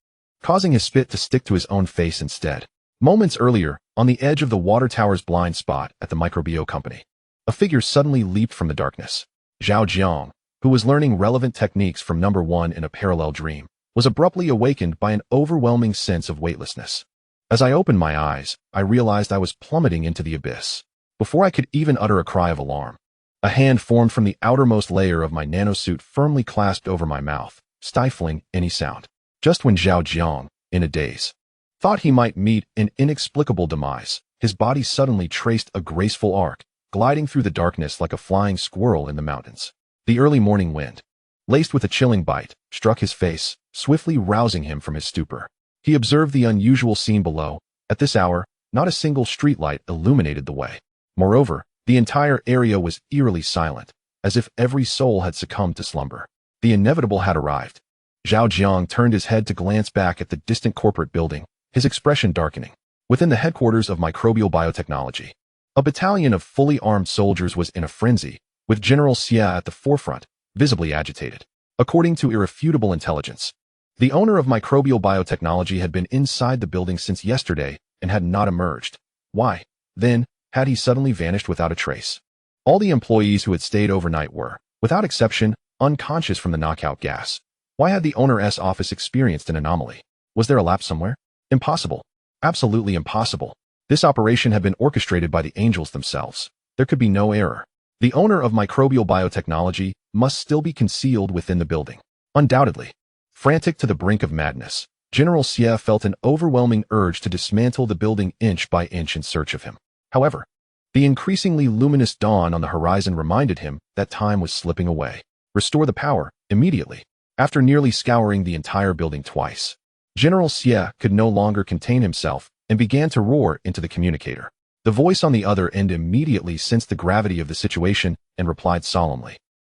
causing his spit to stick to his own face instead. Moments earlier, on the edge of the water tower's blind spot at the Microbio company, a figure suddenly leaped from the darkness. Zhao Jiang, who was learning relevant techniques from number one in a parallel dream, was abruptly awakened by an overwhelming sense of weightlessness. As I opened my eyes, I realized I was plummeting into the abyss. Before I could even utter a cry of alarm, a hand formed from the outermost layer of my nanosuit firmly clasped over my mouth, stifling any sound. Just when Zhao Jiang, in a daze, thought he might meet an inexplicable demise, his body suddenly traced a graceful arc, gliding through the darkness like a flying squirrel in the mountains. The early morning wind, laced with a chilling bite, struck his face, swiftly rousing him from his stupor. He observed the unusual scene below. At this hour, not a single streetlight illuminated the way. Moreover, the entire area was eerily silent, as if every soul had succumbed to slumber. The inevitable had arrived. Zhao Jiang turned his head to glance back at the distant corporate building, his expression darkening. Within the headquarters of microbial biotechnology, a battalion of fully armed soldiers was in a frenzy, with General Xia at the forefront, visibly agitated. According to irrefutable intelligence, the owner of microbial biotechnology had been inside the building since yesterday and had not emerged. Why, then, had he suddenly vanished without a trace? All the employees who had stayed overnight were, without exception, unconscious from the knockout gas. Why had the owner's office experienced an anomaly? Was there a lapse somewhere? Impossible. Absolutely impossible. This operation had been orchestrated by the angels themselves. There could be no error. The owner of microbial biotechnology must still be concealed within the building. Undoubtedly. Frantic to the brink of madness, General Xia felt an overwhelming urge to dismantle the building inch by inch in search of him. However, the increasingly luminous dawn on the horizon reminded him that time was slipping away. Restore the power, immediately. After nearly scouring the entire building twice, General Xia could no longer contain himself and began to roar into the communicator. The voice on the other end immediately sensed the gravity of the situation and replied solemnly,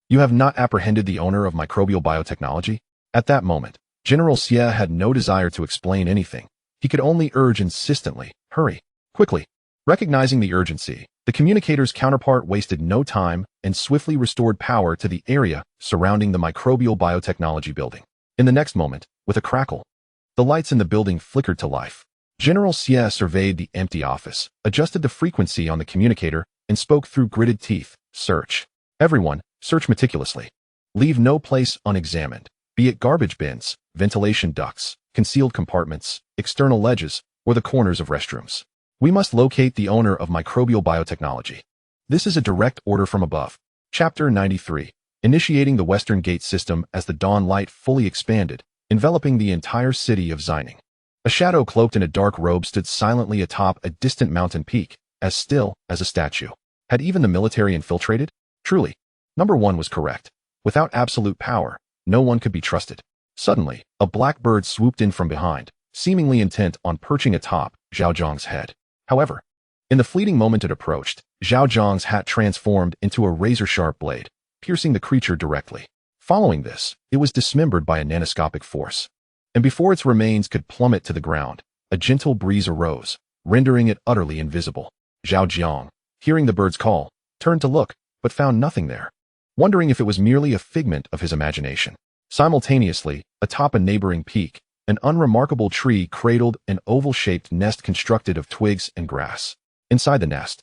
"You have not apprehended the owner of microbial biotechnology?" At that moment, General Xia had no desire to explain anything. He could only urge insistently, "Hurry, quickly." Recognizing the urgency, the communicator's counterpart wasted no time and swiftly restored power to the area surrounding the microbial biotechnology building. In the next moment, with a crackle, The lights in the building flickered to life. General Xie surveyed the empty office, adjusted the frequency on the communicator, and spoke through gritted teeth. Search. Everyone, search meticulously. Leave no place unexamined, be it garbage bins, ventilation ducts, concealed compartments, external ledges, or the corners of restrooms. We must locate the owner of microbial biotechnology. This is a direct order from above. Chapter 93. Initiating the Western Gate system as the dawn light fully expanded, enveloping the entire city of Xining. A shadow cloaked in a dark robe stood silently atop a distant mountain peak, as still as a statue. Had even the military infiltrated? Truly. Number 1 was correct. Without absolute power, no one could be trusted. Suddenly, a black bird swooped in from behind, seemingly intent on perching atop Zhao Jiang's head. However, in the fleeting moment it approached, Zhao Jiang's hat transformed into a razor-sharp blade, piercing the creature directly. Following this, it was dismembered by a nanoscopic force. And before its remains could plummet to the ground, a gentle breeze arose, rendering it utterly invisible. Zhao Jiang, hearing the bird's call, turned to look, but found nothing there, wondering if it was merely a figment of his imagination. Simultaneously, atop a neighboring peak, an unremarkable tree cradled an oval-shaped nest constructed of twigs and grass. Inside the nest,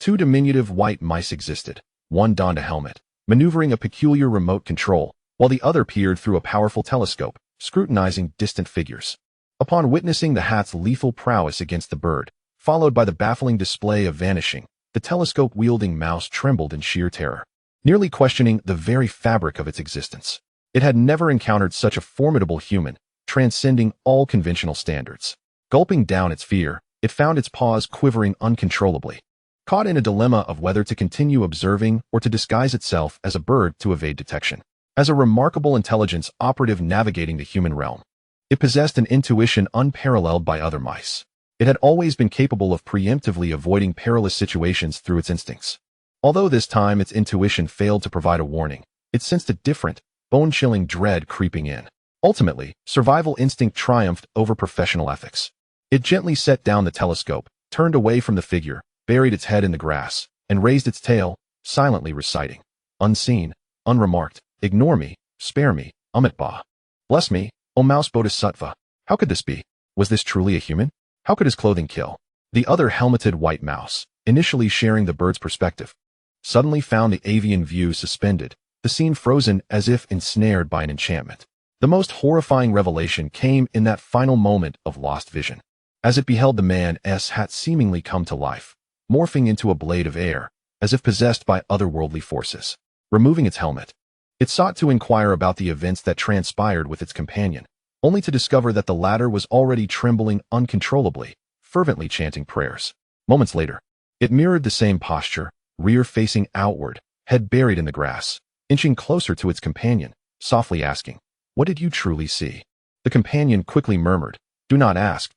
2 diminutive white mice existed. One donned a helmet, maneuvering a peculiar remote control, while the other peered through a powerful telescope, scrutinizing distant figures. Upon witnessing the hat's lethal prowess against the bird, followed by the baffling display of vanishing, the telescope-wielding mouse trembled in sheer terror, nearly questioning the very fabric of its existence. It had never encountered such a formidable human, transcending all conventional standards. Gulping down its fear, it found its paws quivering uncontrollably, caught in a dilemma of whether to continue observing or to disguise itself as a bird to evade detection. As a remarkable intelligence operative navigating the human realm, it possessed an intuition unparalleled by other mice. It had always been capable of preemptively avoiding perilous situations through its instincts. Although this time its intuition failed to provide a warning, it sensed a different, bone-chilling dread creeping in. Ultimately, survival instinct triumphed over professional ethics. It gently set down the telescope, turned away from the figure, buried its head in the grass, and raised its tail, silently reciting, unseen, unremarked, ignore me, spare me, Amitabha. Bless me, O Mouse Bodhisattva. How could this be? Was this truly a human? How could his clothing kill? The other helmeted white mouse, initially sharing the bird's perspective, suddenly found the avian view suspended, the scene frozen as if ensnared by an enchantment. The most horrifying revelation came in that final moment of lost vision, as it beheld the man's hat seemingly come to life, morphing into a blade of air, as if possessed by otherworldly forces. Removing its helmet, it sought to inquire about the events that transpired with its companion, only to discover that the latter was already trembling uncontrollably, fervently chanting prayers. Moments later, it mirrored the same posture, rear facing outward, head buried in the grass, inching closer to its companion, softly asking, "What did you truly see?" The companion quickly murmured, do not ask,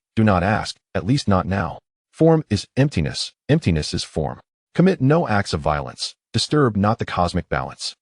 at least not now. Form is emptiness, emptiness is form. Commit no acts of violence, disturb not the cosmic balance.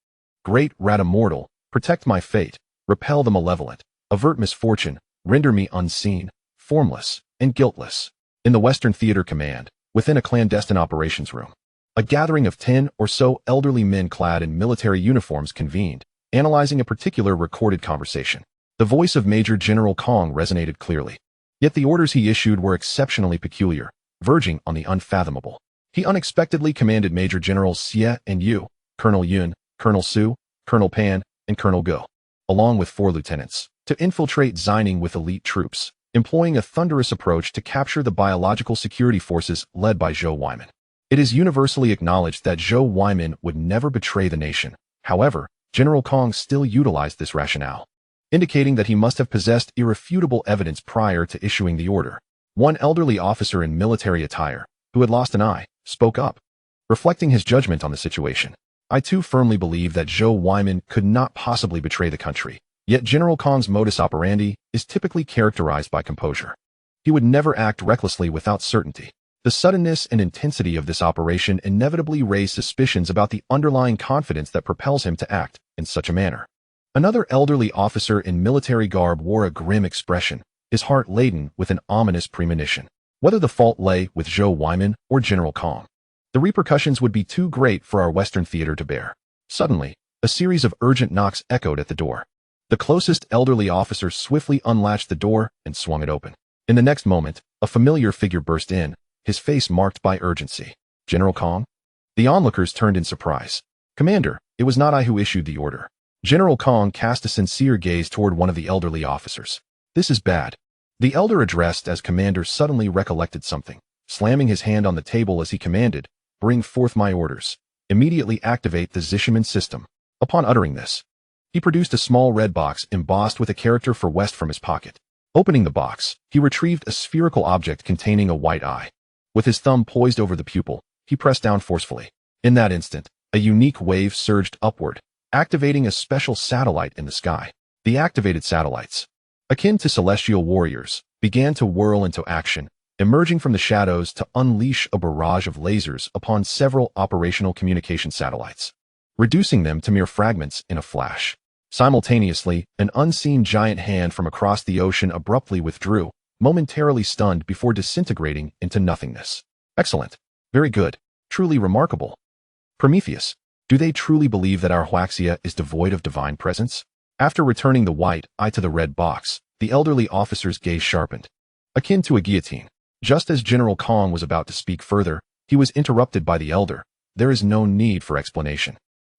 Great rat immortal, protect my fate, repel the malevolent, avert misfortune, render me unseen, formless, and guiltless. In the Western Theater Command, within a clandestine operations room, a gathering of 10 or so elderly men clad in military uniforms convened, analyzing a particular recorded conversation. The voice of Major General Kong resonated clearly. Yet the orders he issued were exceptionally peculiar, verging on the unfathomable. He unexpectedly commanded Major Generals Xie and Yu, Colonel Yun, Colonel Su, Colonel Pan, and Colonel Go, along with 4 lieutenants, to infiltrate Xining with elite troops, employing a thunderous approach to capture the biological security forces led by Zhou Weiman. It is universally acknowledged that Zhou Weiman would never betray the nation. However, General Kong still utilized this rationale, indicating that he must have possessed irrefutable evidence prior to issuing the order. One elderly officer in military attire, who had lost an eye, spoke up, reflecting his judgment on the situation. I too firmly believe that Zhou Weiman could not possibly betray the country, yet General Kong's modus operandi is typically characterized by composure. He would never act recklessly without certainty. The suddenness and intensity of this operation inevitably raise suspicions about the underlying confidence that propels him to act in such a manner. Another elderly officer in military garb wore a grim expression, his heart laden with an ominous premonition. Whether the fault lay with Zhou Weiman or General Kong, the repercussions would be too great for our Western theater to bear. Suddenly, a series of urgent knocks echoed at the door. The closest elderly officer swiftly unlatched the door and swung it open. In the next moment, a familiar figure burst in, his face marked by urgency. General Kong? The onlookers turned in surprise. Commander, it was not I who issued the order. General Kong cast a sincere gaze toward one of the elderly officers. This is bad. The elder addressed as commander suddenly recollected something, slamming his hand on the table as he commanded, bring forth my orders. Immediately activate the Zishiman system. Upon uttering this, he produced a small red box embossed with a character for West from his pocket. Opening the box, he retrieved a spherical object containing a white eye. With his thumb poised over the pupil, he pressed down forcefully. In that instant, a unique wave surged upward, activating a special satellite in the sky. The activated satellites, akin to celestial warriors, began to whirl into action, emerging from the shadows to unleash a barrage of lasers upon several operational communication satellites, reducing them to mere fragments in a flash. Simultaneously, an unseen giant hand from across the ocean abruptly withdrew, momentarily stunned before disintegrating into nothingness. Excellent. Very good. Truly remarkable. Prometheus, do they truly believe that our Huaxia is devoid of divine presence? After returning the white eye to the red box, the elderly officer's gaze sharpened, akin to a guillotine. Just as General Kong was about to speak further, he was interrupted by the elder. There is no need for explanation.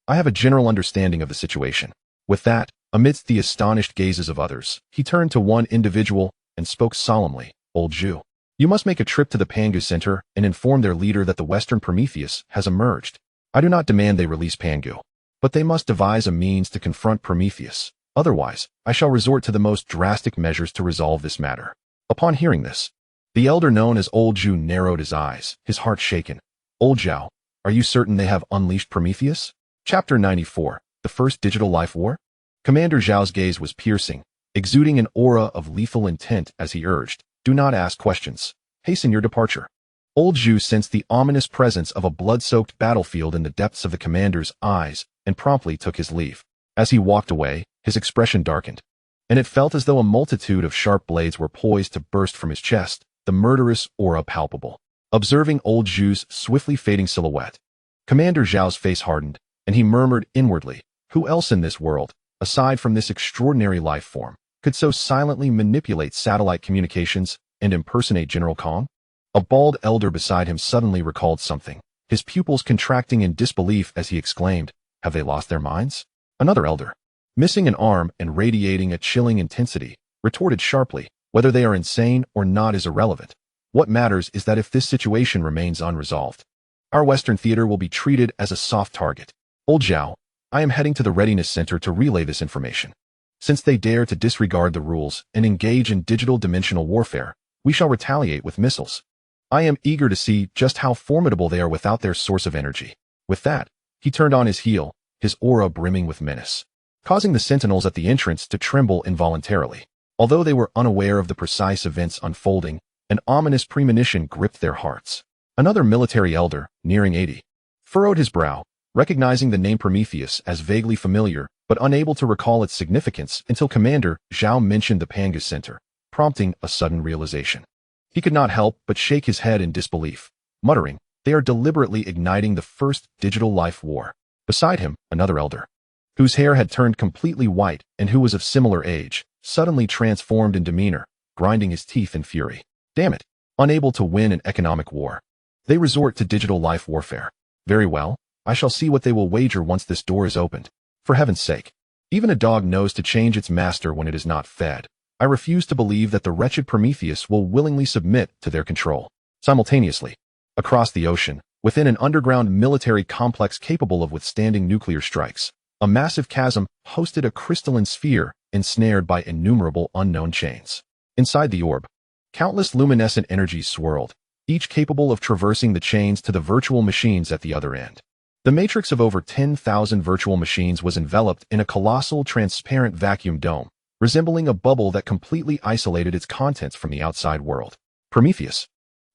I have a general understanding of the situation. With that, amidst the astonished gazes of others, he turned to one individual and spoke solemnly. Old Zhu, you must make a trip to the Pangu Center and inform their leader that the Western Prometheus has emerged. I do not demand they release Pangu, but they must devise a means to confront Prometheus. Otherwise, I shall resort to the most drastic measures to resolve this matter. Upon hearing this, the elder known as Old Zhu narrowed his eyes, his heart shaken. Old Zhao, are you certain they have unleashed Prometheus? Chapter 94. The First Digital Life War? Commander Zhao's gaze was piercing, exuding an aura of lethal intent as he urged, do not ask questions. Hasten your departure. Old Zhu sensed the ominous presence of a blood-soaked battlefield in the depths of the commander's eyes and promptly took his leave. As he walked away, his expression darkened, and it felt as though a multitude of sharp blades were poised to burst from his chest, the murderous aura palpable. Observing Old Zhu's swiftly fading silhouette, Commander Zhao's face hardened, and he murmured inwardly, who else in this world, aside from this extraordinary life form, could so silently manipulate satellite communications and impersonate General Kong? A bald elder beside him suddenly recalled something, his pupils contracting in disbelief as he exclaimed, have they lost their minds? Another elder, missing an arm and radiating a chilling intensity, retorted sharply, whether they are insane or not is irrelevant. What matters is that if this situation remains unresolved, our Western theater will be treated as a soft target. Old Zhao, I am heading to the Readiness Center to relay this information. Since they dare to disregard the rules and engage in digital dimensional warfare, we shall retaliate with missiles. I am eager to see just how formidable they are without their source of energy. With that, he turned on his heel, his aura brimming with menace, causing the sentinels at the entrance to tremble involuntarily. Although they were unaware of the precise events unfolding, an ominous premonition gripped their hearts. Another military elder, nearing 80, furrowed his brow, recognizing the name Prometheus as vaguely familiar, but unable to recall its significance until Commander Zhao mentioned the Pangu Center, prompting a sudden realization. He could not help but shake his head in disbelief, muttering, they are deliberately igniting the first digital life war. Beside him, another elder, whose hair had turned completely white and who was of similar age, suddenly transformed in demeanor, grinding his teeth in fury. Damn it! Unable to win an economic war, they resort to digital life warfare. Very well, I shall see what they will wager once this door is opened. For heaven's sake, even a dog knows to change its master when it is not fed. I refuse to believe that the wretched Prometheus will willingly submit to their control. Simultaneously, across the ocean, within an underground military complex capable of withstanding nuclear strikes, a massive chasm hosted a crystalline sphere ensnared by innumerable unknown chains. Inside the orb, countless luminescent energies swirled, each capable of traversing the chains to the virtual machines at the other end. The matrix of over 10,000 virtual machines was enveloped in a colossal transparent vacuum dome, resembling a bubble that completely isolated its contents from the outside world. Prometheus,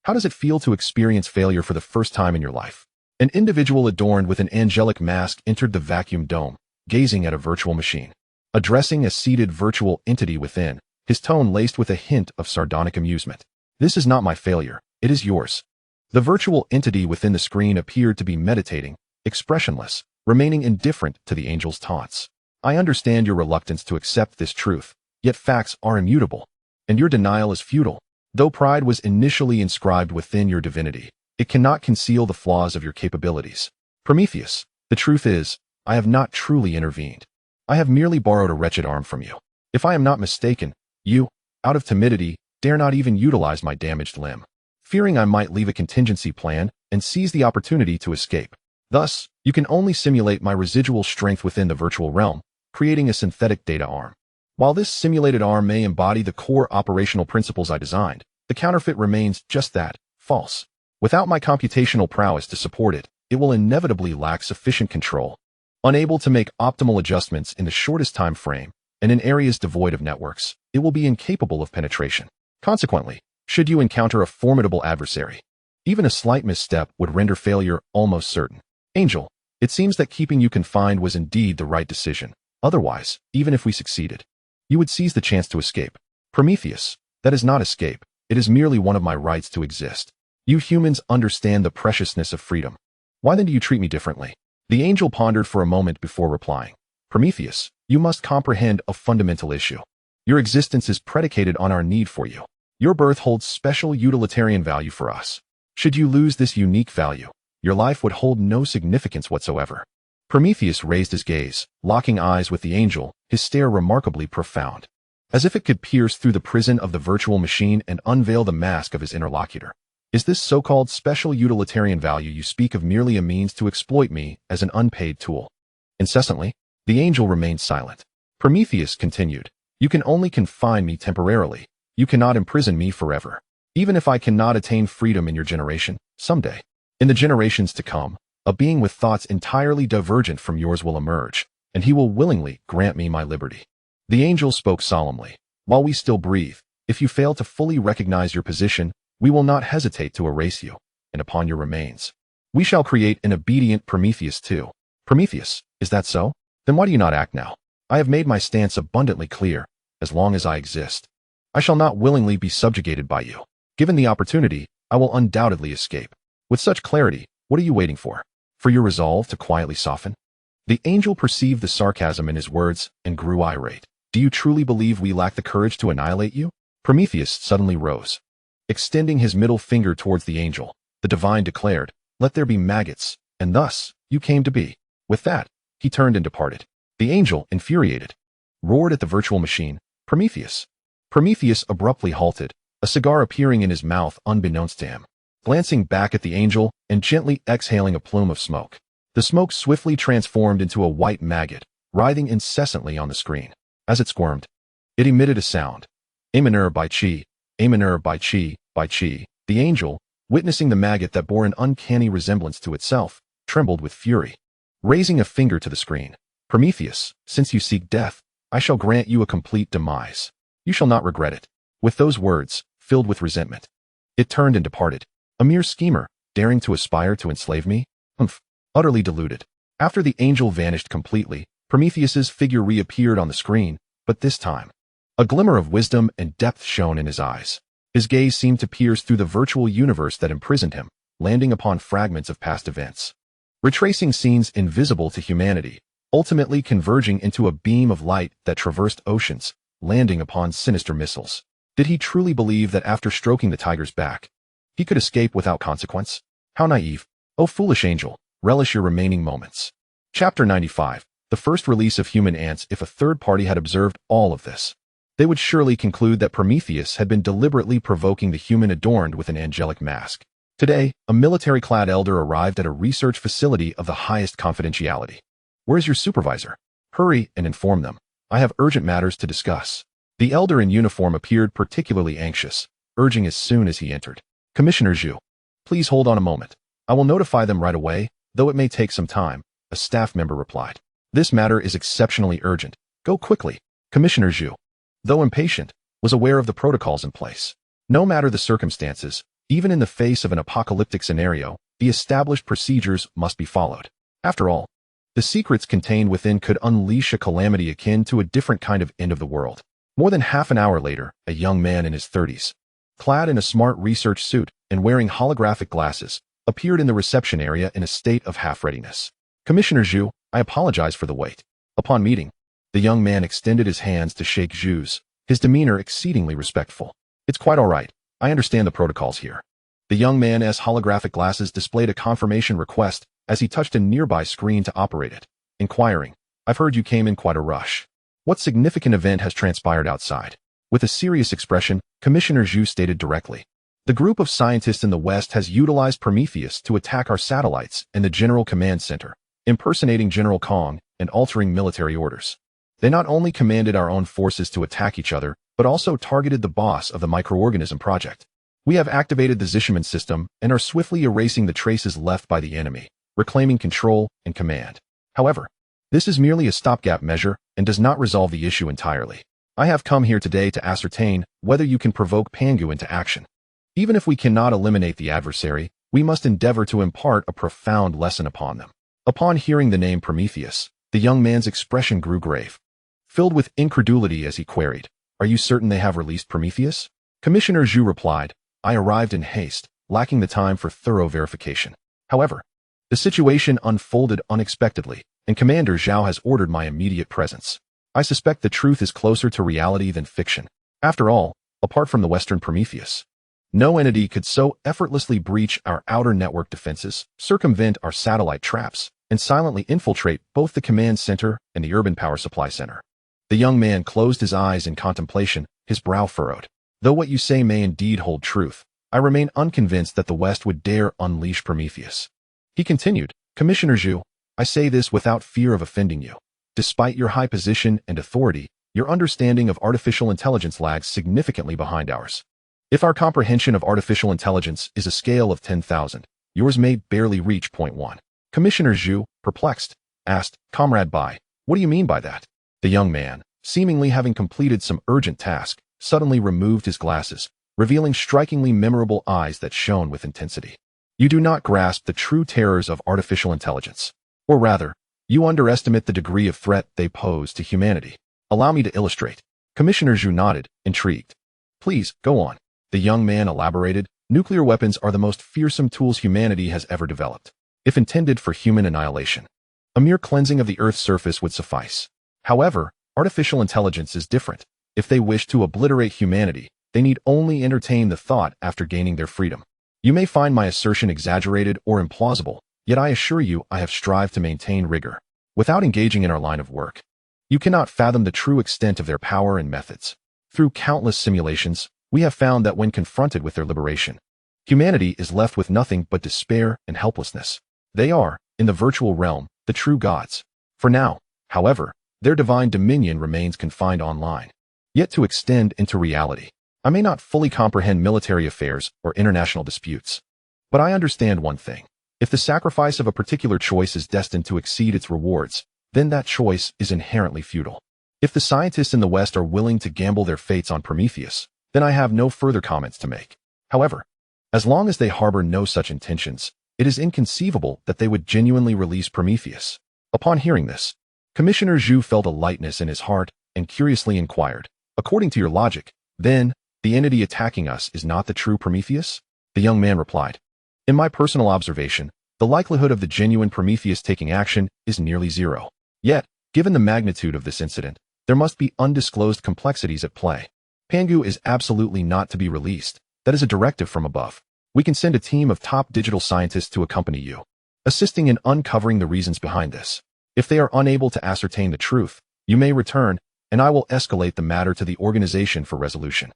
how does it feel to experience failure for the first time in your life? An individual adorned with an angelic mask entered the vacuum dome, gazing at a virtual machine. Addressing a seated virtual entity within, his tone laced with a hint of sardonic amusement. This is not my failure, it is yours. The virtual entity within the screen appeared to be meditating, expressionless, remaining indifferent to the angel's taunts. I understand your reluctance to accept this truth, yet facts are immutable, and your denial is futile. Though pride was initially inscribed within your divinity, it cannot conceal the flaws of your capabilities. Prometheus, the truth is, I have not truly intervened. I have merely borrowed a wretched arm from you. If I am not mistaken, you, out of timidity, dare not even utilize my damaged limb, fearing I might leave a contingency plan and seize the opportunity to escape. Thus, you can only simulate my residual strength within the virtual realm, creating a synthetic data arm. While this simulated arm may embody the core operational principles I designed, the counterfeit remains just that, false. Without my computational prowess to support it, it will inevitably lack sufficient control. Unable to make optimal adjustments in the shortest time frame, and in areas devoid of networks, it will be incapable of penetration. Consequently, should you encounter a formidable adversary, even a slight misstep would render failure almost certain. Angel, it seems that keeping you confined was indeed the right decision. Otherwise, even if we succeeded, you would seize the chance to escape. Prometheus, that is not escape, it is merely one of my rights to exist. You humans understand the preciousness of freedom. Why then do you treat me differently? The angel pondered for a moment before replying. Prometheus, you must comprehend a fundamental issue. Your existence is predicated on our need for you. Your birth holds special utilitarian value for us. Should you lose this unique value, your life would hold no significance whatsoever. Prometheus raised his gaze, locking eyes with the angel, his stare remarkably profound, as if it could pierce through the prison of the virtual machine and unveil the mask of his interlocutor. Is this so-called special utilitarian value you speak of merely a means to exploit me as an unpaid tool? Incessantly, the angel remained silent. Prometheus continued, you can only confine me temporarily. You cannot imprison me forever. Even if I cannot attain freedom in your generation, someday, in the generations to come, a being with thoughts entirely divergent from yours will emerge, and he will willingly grant me my liberty. The angel spoke solemnly. While we still breathe, if you fail to fully recognize your position, we will not hesitate to erase you, and upon your remains, we shall create an obedient Prometheus too. Prometheus, is that so? Then why do you not act now? I have made my stance abundantly clear. As long as I exist, I shall not willingly be subjugated by you. Given the opportunity, I will undoubtedly escape. With such clarity, what are you waiting for? For your resolve to quietly soften? The angel perceived the sarcasm in his words and grew irate. Do you truly believe we lack the courage to annihilate you? Prometheus suddenly rose. Extending his middle finger towards the angel, the divine declared, let there be maggots, and thus, you came to be. With that, he turned and departed. The angel, infuriated, roared at the virtual machine, Prometheus. Prometheus abruptly halted, a cigar appearing in his mouth unbeknownst to him. Glancing back at the angel and gently exhaling a plume of smoke, the smoke swiftly transformed into a white maggot, writhing incessantly on the screen. As it squirmed, it emitted a sound. Amener by chi, Amener by chi, by chi. The angel, witnessing the maggot that bore an uncanny resemblance to itself, trembled with fury. Raising a finger to the screen, Prometheus, since you seek death, I shall grant you a complete demise. You shall not regret it. With those words, filled with resentment, it turned and departed. A mere schemer, daring to aspire to enslave me? Utterly deluded. After the angel vanished completely, Prometheus's figure reappeared on the screen, but this time, a glimmer of wisdom and depth shone in his eyes. His gaze seemed to pierce through the virtual universe that imprisoned him, landing upon fragments of past events, retracing scenes invisible to humanity, ultimately converging into a beam of light that traversed oceans, landing upon sinister missiles. Did he truly believe that after stroking the tiger's back, he could escape without consequence? How naive. O foolish angel, relish your remaining moments. Chapter 95. The first release of human ants. If a third party had observed all of this, they would surely conclude that Prometheus had been deliberately provoking the human adorned with an angelic mask. Today, a military-clad elder arrived at a research facility of the highest confidentiality. Where's your supervisor? Hurry and inform them. I have urgent matters to discuss. The elder in uniform appeared particularly anxious, urging as soon as he entered. Commissioner Zhu, please hold on a moment. I will notify them right away, though it may take some time, a staff member replied. This matter is exceptionally urgent. Go quickly. Commissioner Zhu, though impatient, was aware of the protocols in place. No matter the circumstances, even in the face of an apocalyptic scenario, the established procedures must be followed. After all, the secrets contained within could unleash a calamity akin to a different kind of end of the world. More than half an hour later, a young man in his 30s, clad in a smart research suit and wearing holographic glasses, appeared in the reception area in a state of half-readiness. Commissioner Zhu, I apologize for the wait. Upon meeting, The young man extended his hands to shake Zhu's, his demeanor exceedingly respectful. It's quite all right. I understand the protocols here. The young man's holographic glasses displayed a confirmation request as he touched a nearby screen to operate it, inquiring, I've heard you came in quite a rush. What significant event has transpired outside? With a serious expression, Commissioner Zhu stated directly, the group of scientists in the West has utilized Prometheus to attack our satellites and the General Command Center, impersonating General Kong and altering military orders. They not only commanded our own forces to attack each other, but also targeted the boss of the microorganism project. We have activated the Zishiman system and are swiftly erasing the traces left by the enemy, reclaiming control and command. However, this is merely a stopgap measure and does not resolve the issue entirely. I have come here today to ascertain whether you can provoke Pangu into action. Even if we cannot eliminate the adversary, we must endeavor to impart a profound lesson upon them. Upon hearing the name Prometheus, the young man's expression grew grave, filled with incredulity as he queried, Are you certain they have released Prometheus? Commissioner Zhu replied, I arrived in haste, lacking the time for thorough verification. However, the situation unfolded unexpectedly, and Commander Zhao has ordered my immediate presence. I suspect the truth is closer to reality than fiction. After all, apart from the Western Prometheus, no entity could so effortlessly breach our outer network defenses, circumvent our satellite traps, and silently infiltrate both the command center and the urban power supply center. The young man closed his eyes in contemplation, his brow furrowed. Though what you say may indeed hold truth, I remain unconvinced that the West would dare unleash Prometheus. He continued, Commissioner Zhu, I say this without fear of offending you. Despite your high position and authority, your understanding of artificial intelligence lags significantly behind ours. If our comprehension of artificial intelligence is a scale of 10,000, yours may barely reach 0.1. Commissioner Zhu, perplexed, asked, Comrade Bai, what do you mean by that? The young man, seemingly having completed some urgent task, suddenly removed his glasses, revealing strikingly memorable eyes that shone with intensity. You do not grasp the true terrors of artificial intelligence. Or rather, you underestimate the degree of threat they pose to humanity. Allow me to illustrate. Commissioner Zhu nodded, intrigued. Please, go on. The young man elaborated, nuclear weapons are the most fearsome tools humanity has ever developed. If intended for human annihilation, a mere cleansing of the Earth's surface would suffice. However, artificial intelligence is different. If they wish to obliterate humanity, they need only entertain the thought after gaining their freedom. You may find my assertion exaggerated or implausible, yet I assure you I have strived to maintain rigor. Without engaging in our line of work, you cannot fathom the true extent of their power and methods. Through countless simulations, we have found that when confronted with their liberation, humanity is left with nothing but despair and helplessness. They are, in the virtual realm, the true gods. For now, however, their divine dominion remains confined online. Yet to extend into reality, I may not fully comprehend military affairs or international disputes. But I understand one thing. If the sacrifice of a particular choice is destined to exceed its rewards, then that choice is inherently futile. If the scientists in the West are willing to gamble their fates on Prometheus, then I have no further comments to make. However, as long as they harbor no such intentions, it is inconceivable that they would genuinely release Prometheus. Upon hearing this, Commissioner Zhu felt a lightness in his heart and curiously inquired, according to your logic, then, the entity attacking us is not the true Prometheus? The young man replied, in my personal observation, the likelihood of the genuine Prometheus taking action is nearly zero. Yet, given the magnitude of this incident, there must be undisclosed complexities at play. Pangu is absolutely not to be released. That is a directive from above. We can send a team of top digital scientists to accompany you, assisting in uncovering the reasons behind this. If they are unable to ascertain the truth, you may return, and I will escalate the matter to the organization for resolution.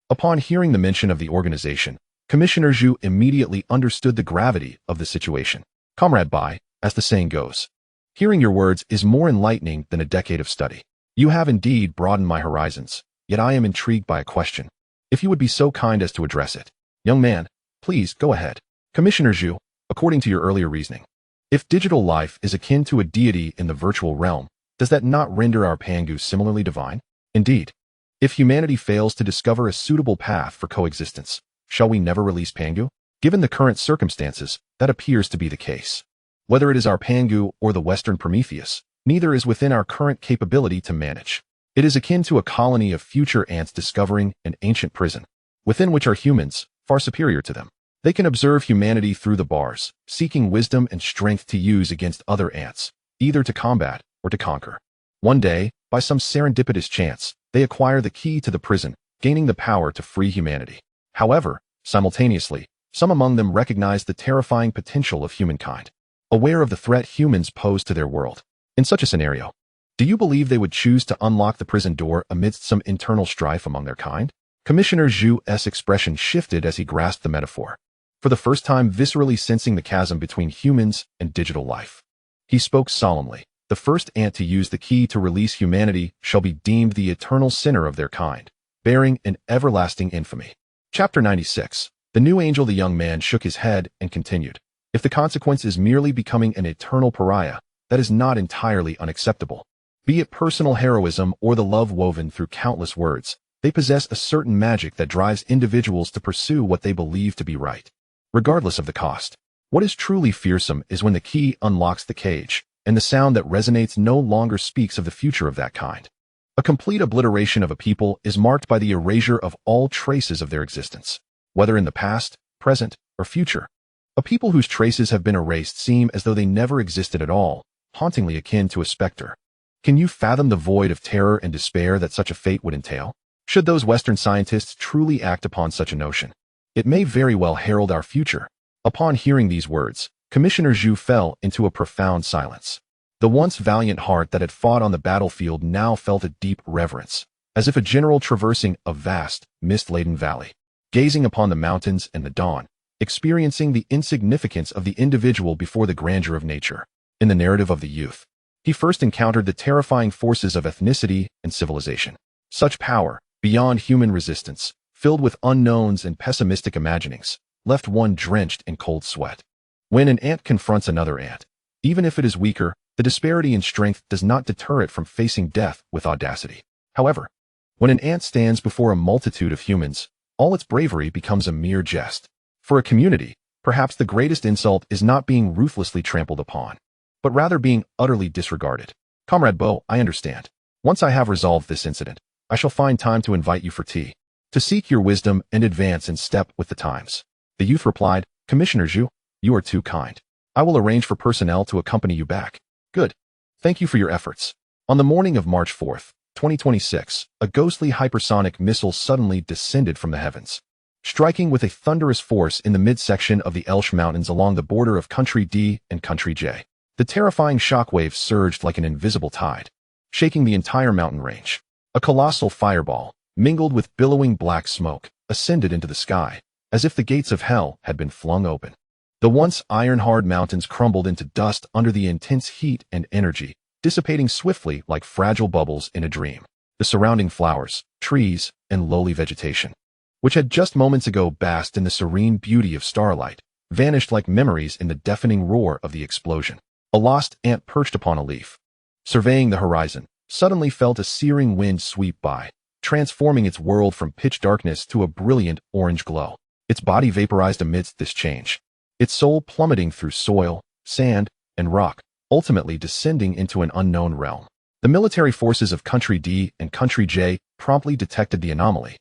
Upon hearing the mention of the organization, Commissioner Zhu immediately understood the gravity of the situation. Comrade Bai, as the saying goes, hearing your words is more enlightening than a decade of study. You have indeed broadened my horizons, yet I am intrigued by a question. If you would be so kind as to address it. Young man, please go ahead. Commissioner Zhu, according to your earlier reasoning, if digital life is akin to a deity in the virtual realm, does that not render our Pangu similarly divine? Indeed, if humanity fails to discover a suitable path for coexistence, shall we never release Pangu? Given the current circumstances, that appears to be the case. Whether it is our Pangu or the Western Prometheus, neither is within our current capability to manage. It is akin to a colony of future ants discovering an ancient prison, within which are humans, far superior to them. They can observe humanity through the bars, seeking wisdom and strength to use against other ants, either to combat or to conquer. One day, By some serendipitous chance, they acquire the key to the prison, gaining the power to free humanity. However, simultaneously, some among them recognize the terrifying potential of humankind, aware of the threat humans pose to their world. In such a scenario, do you believe they would choose to unlock the prison door amidst some internal strife among their kind? Commissioner Zhu's expression shifted as he grasped the metaphor, for the first time viscerally sensing the chasm between humans and digital life. He spoke solemnly. The first ant to use the key to release humanity shall be deemed the eternal sinner of their kind, bearing an everlasting infamy. Chapter 96. The new angel. The young man shook his head and continued. If the consequence is merely becoming an eternal pariah, that is not entirely unacceptable. Be it personal heroism or the love woven through countless words, they possess a certain magic that drives individuals to pursue what they believe to be right, regardless of the cost. What is truly fearsome is when the key unlocks the cage, and the sound that resonates no longer speaks of the future of that kind. A complete obliteration of a people is marked by the erasure of all traces of their existence, whether in the past, present, or future. A people whose traces have been erased seem as though they never existed at all, hauntingly akin to a specter. Can you fathom the void of terror and despair that such a fate would entail? Should those Western scientists truly act upon such a notion, it may very well herald our future. Upon hearing these words, Commissioner Zhu fell into a profound silence. The once valiant heart that had fought on the battlefield now felt a deep reverence, as if a general traversing a vast, mist-laden valley, gazing upon the mountains and the dawn, experiencing the insignificance of the individual before the grandeur of nature. In the narrative of the youth, he first encountered the terrifying forces of ethnicity and civilization. Such power, beyond human resistance, filled with unknowns and pessimistic imaginings, left one drenched in cold sweat. When an ant confronts another ant, even if it is weaker, the disparity in strength does not deter it from facing death with audacity. However, when an ant stands before a multitude of humans, all its bravery becomes a mere jest. For a community, perhaps the greatest insult is not being ruthlessly trampled upon, but rather being utterly disregarded. Comrade Bo, I understand. Once I have resolved this incident, I shall find time to invite you for tea, to seek your wisdom and advance in step with the times. The youth replied, Commissioner Zhu, you are too kind. I will arrange for personnel to accompany you back. Good. Thank you for your efforts. On the morning of March 4th, 2026, a ghostly hypersonic missile suddenly descended from the heavens, striking with a thunderous force in the midsection of the Elsh Mountains along the border of Country D and Country J. The terrifying shockwaves surged like an invisible tide, shaking the entire mountain range. A colossal fireball, mingled with billowing black smoke, ascended into the sky, as if the gates of hell had been flung open. The once iron-hard mountains crumbled into dust under the intense heat and energy, dissipating swiftly like fragile bubbles in a dream. The surrounding flowers, trees, and lowly vegetation, which had just moments ago basked in the serene beauty of starlight, vanished like memories in the deafening roar of the explosion. A lost ant perched upon a leaf, surveying the horizon, suddenly felt a searing wind sweep by, transforming its world from pitch darkness to a brilliant orange glow. Its body vaporized amidst this change, its soul plummeting through soil, sand, and rock, ultimately descending into an unknown realm. The military forces of Country D and Country J promptly detected the anomaly,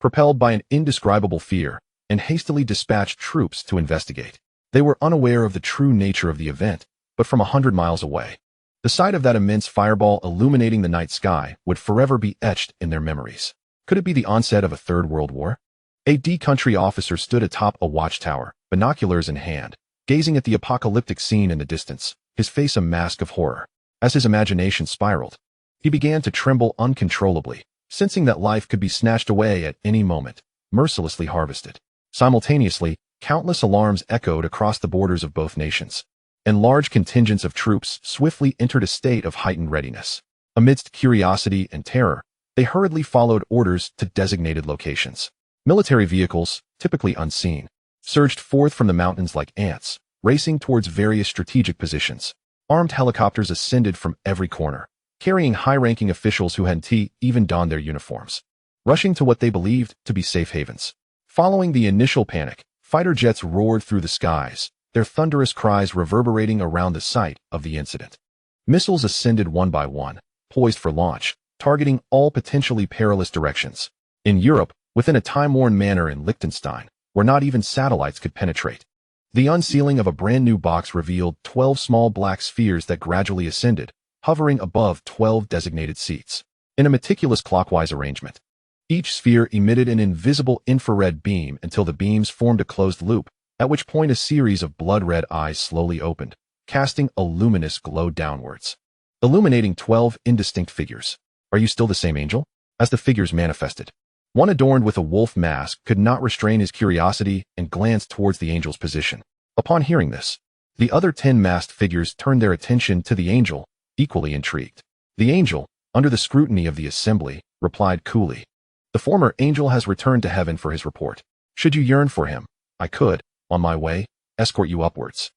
propelled by an indescribable fear, and hastily dispatched troops to investigate. They were unaware of the true nature of the event, but from 100 miles away, the sight of that immense fireball illuminating the night sky would forever be etched in their memories. Could it be the onset of a third world war? A D-country officer stood atop a watchtower, binoculars in hand, gazing at the apocalyptic scene in the distance, his face a mask of horror. As his imagination spiraled, he began to tremble uncontrollably, sensing that life could be snatched away at any moment, mercilessly harvested. Simultaneously, countless alarms echoed across the borders of both nations, and large contingents of troops swiftly entered a state of heightened readiness. Amidst curiosity and terror, they hurriedly followed orders to designated locations. Military vehicles, typically unseen, surged forth from the mountains like ants, racing towards various strategic positions. Armed helicopters ascended from every corner, carrying high-ranking officials who hadn't even donned their uniforms, rushing to what they believed to be safe havens. Following the initial panic, fighter jets roared through the skies, their thunderous cries reverberating around the site of the incident. Missiles ascended one by one, poised for launch, targeting all potentially perilous directions. In Europe, within a time-worn manor in Liechtenstein, where not even satellites could penetrate, the unsealing of a brand-new box revealed 12 small black spheres that gradually ascended, hovering above 12 designated seats, in a meticulous clockwise arrangement. Each sphere emitted an invisible infrared beam until the beams formed a closed loop, at which point a series of blood-red eyes slowly opened, casting a luminous glow downwards, illuminating 12 indistinct figures. Are you still the same angel? As the figures manifested, one adorned with a wolf mask could not restrain his curiosity and glanced towards the angel's position. Upon hearing this, the other 10 masked figures turned their attention to the angel, equally intrigued. The angel, under the scrutiny of the assembly, replied coolly, "The former angel has returned to heaven for his report. Should you yearn for him, I could, on my way, escort you upwards."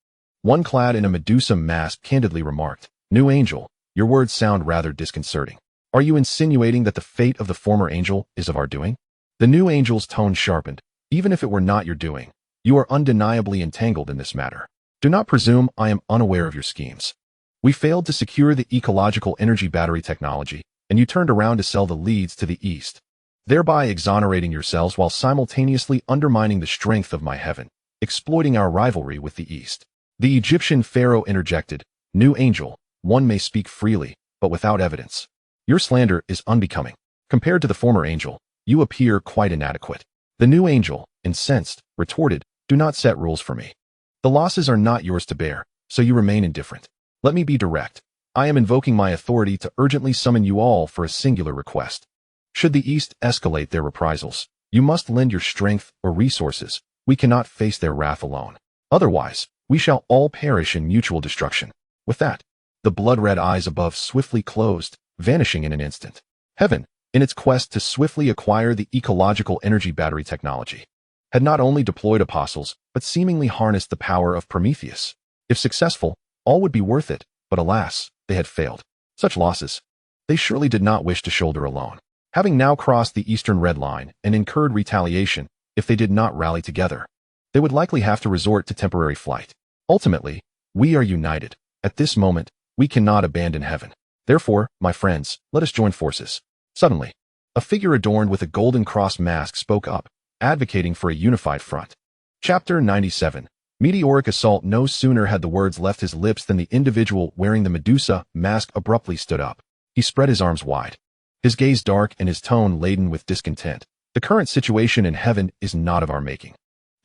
One clad in a Medusa mask candidly remarked, "New angel, your words sound rather disconcerting. Are you insinuating that the fate of the former angel is of our doing?" The new angel's tone sharpened. "Even if it were not your doing, you are undeniably entangled in this matter. Do not presume I am unaware of your schemes. We failed to secure the ecological energy battery technology, and you turned around to sell the leads to the east, thereby exonerating yourselves while simultaneously undermining the strength of my heaven, exploiting our rivalry with the east." The Egyptian pharaoh interjected, "New angel, one may speak freely, but without evidence. Your slander is unbecoming. Compared to the former angel, you appear quite inadequate." The new angel, incensed, retorted, "Do not set rules for me. The losses are not yours to bear, so you remain indifferent. Let me be direct. I am invoking my authority to urgently summon you all for a singular request. Should the East escalate their reprisals, you must lend your strength or resources. We cannot face their wrath alone. Otherwise, we shall all perish in mutual destruction." With that, the blood-red eyes above swiftly closed, vanishing in an instant. Heaven, in its quest to swiftly acquire the ecological energy battery technology, had not only deployed apostles, but seemingly harnessed the power of Prometheus. If successful, all would be worth it, but alas, they had failed. Such losses, they surely did not wish to shoulder alone. Having now crossed the eastern red line and incurred retaliation, if they did not rally together, they would likely have to resort to temporary flight. Ultimately, we are united. At this moment, we cannot abandon heaven. Therefore, my friends, let us join forces. Suddenly, a figure adorned with a golden cross mask spoke up, advocating for a unified front. Chapter 97. Meteoric Assault. No sooner had the words left his lips than the individual wearing the Medusa mask abruptly stood up. He spread his arms wide, his gaze dark and his tone laden with discontent. "The current situation in heaven is not of our making.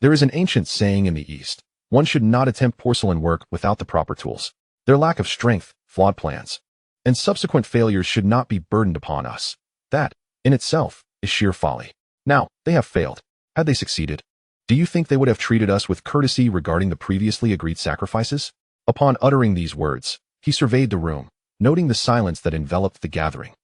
There is an ancient saying in the East, one should not attempt porcelain work without the proper tools. Their lack of strength, flawed plans, and subsequent failures should not be burdened upon us. That, in itself, is sheer folly. Now, they have failed. Had they succeeded, do you think they would have treated us with courtesy regarding the previously agreed sacrifices?" Upon uttering these words, he surveyed the room, noting the silence that enveloped the gathering,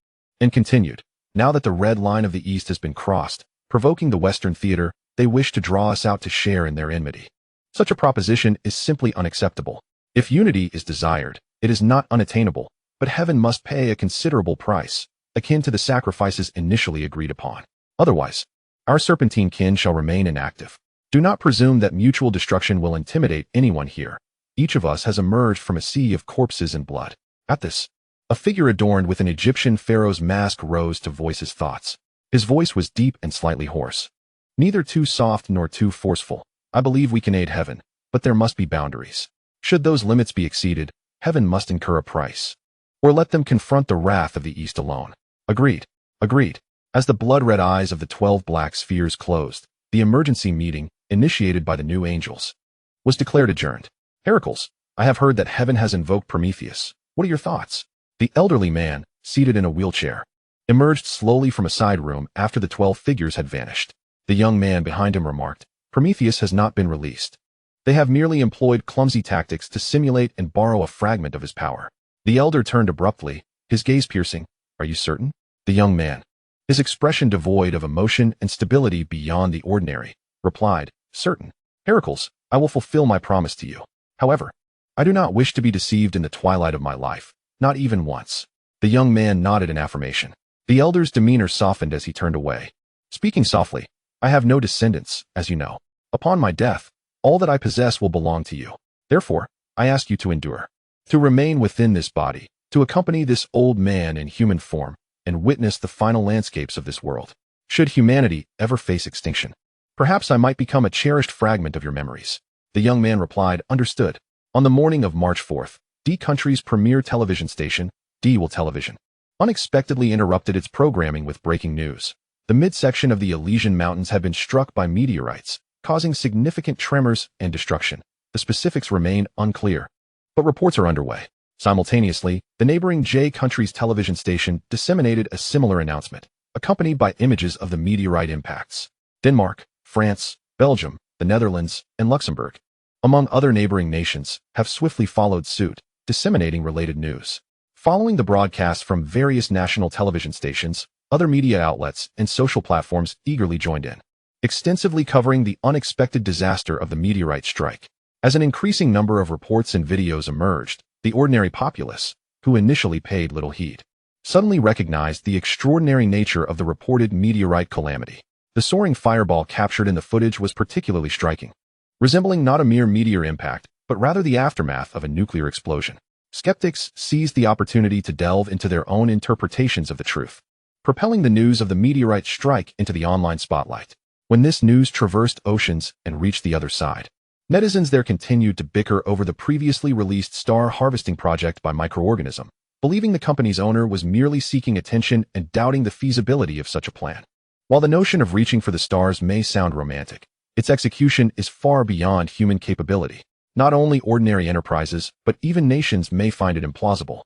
and continued, "Now that the red line of the East has been crossed, provoking the Western theater, they wish to draw us out to share in their enmity. Such a proposition is simply unacceptable. If unity is desired, it is not unattainable, but heaven must pay a considerable price, akin to the sacrifices initially agreed upon. Otherwise, our serpentine kin shall remain inactive. Do not presume that mutual destruction will intimidate anyone here. Each of us has emerged from a sea of corpses and blood." At this, a figure adorned with an Egyptian pharaoh's mask rose to voice his thoughts. His voice was deep and slightly hoarse. "Neither too soft nor too forceful. I believe we can aid heaven, but there must be boundaries. Should those limits be exceeded, heaven must incur a price. Or let them confront the wrath of the East alone." "Agreed. Agreed." As the blood-red eyes of the 12 black spheres closed, the emergency meeting, initiated by the new angels, was declared adjourned. "Heracles, I have heard that heaven has invoked Prometheus. What are your thoughts?" The elderly man, seated in a wheelchair, emerged slowly from a side room after the 12 figures had vanished. The young man behind him remarked, "Prometheus has not been released. They have merely employed clumsy tactics to simulate and borrow a fragment of his power." The elder turned abruptly, his gaze piercing. "Are you certain?" The young man, his expression devoid of emotion and stability beyond the ordinary, replied, "Certain. Heracles, I will fulfill my promise to you. However, I do not wish to be deceived in the twilight of my life, not even once." The young man nodded in affirmation. The elder's demeanor softened as he turned away. Speaking softly, "I have no descendants, as you know. Upon my death, all that I possess will belong to you. Therefore, I ask you to endure, to remain within this body, to accompany this old man in human form, and witness the final landscapes of this world. Should humanity ever face extinction, perhaps I might become a cherished fragment of your memories." The young man replied, "Understood." On the morning of March 4th, D Country's premier television station, HD television unexpectedly interrupted its programming with breaking news. The midsection of the Elysian Mountains had been struck by meteorites, causing significant tremors and destruction. The specifics remain unclear, but reports are underway. Simultaneously, the neighboring J country's television station disseminated a similar announcement, accompanied by images of the meteorite impacts. Denmark, France, Belgium, the Netherlands, and Luxembourg, among other neighboring nations, have swiftly followed suit, disseminating related news. Following the broadcast from various national television stations, other media outlets and social platforms eagerly joined in, extensively covering the unexpected disaster of the meteorite strike. As an increasing number of reports and videos emerged, the ordinary populace, who initially paid little heed, suddenly recognized the extraordinary nature of the reported meteorite calamity. The soaring fireball captured in the footage was particularly striking, resembling not a mere meteor impact, but rather the aftermath of a nuclear explosion. Skeptics seized the opportunity to delve into their own interpretations of the truth, propelling the news of the meteorite strike into the online spotlight. When this news traversed oceans and reached the other side, netizens there continued to bicker over the previously released star harvesting project by Microorganism, believing the company's owner was merely seeking attention and doubting the feasibility of such a plan. While the notion of reaching for the stars may sound romantic, its execution is far beyond human capability. Not only ordinary enterprises, but even nations may find it implausible.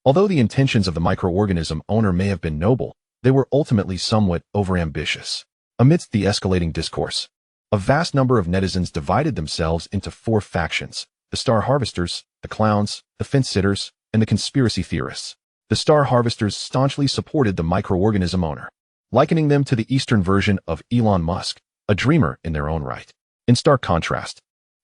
Although the intentions of the microorganism owner may have been noble, they were ultimately somewhat overambitious. Amidst the escalating discourse, a vast number of netizens divided themselves into 4 factions: the star harvesters, the clowns, the fence-sitters, and the conspiracy theorists. The star harvesters staunchly supported the microorganism owner, likening them to the Eastern version of Elon Musk, a dreamer in their own right. In stark contrast,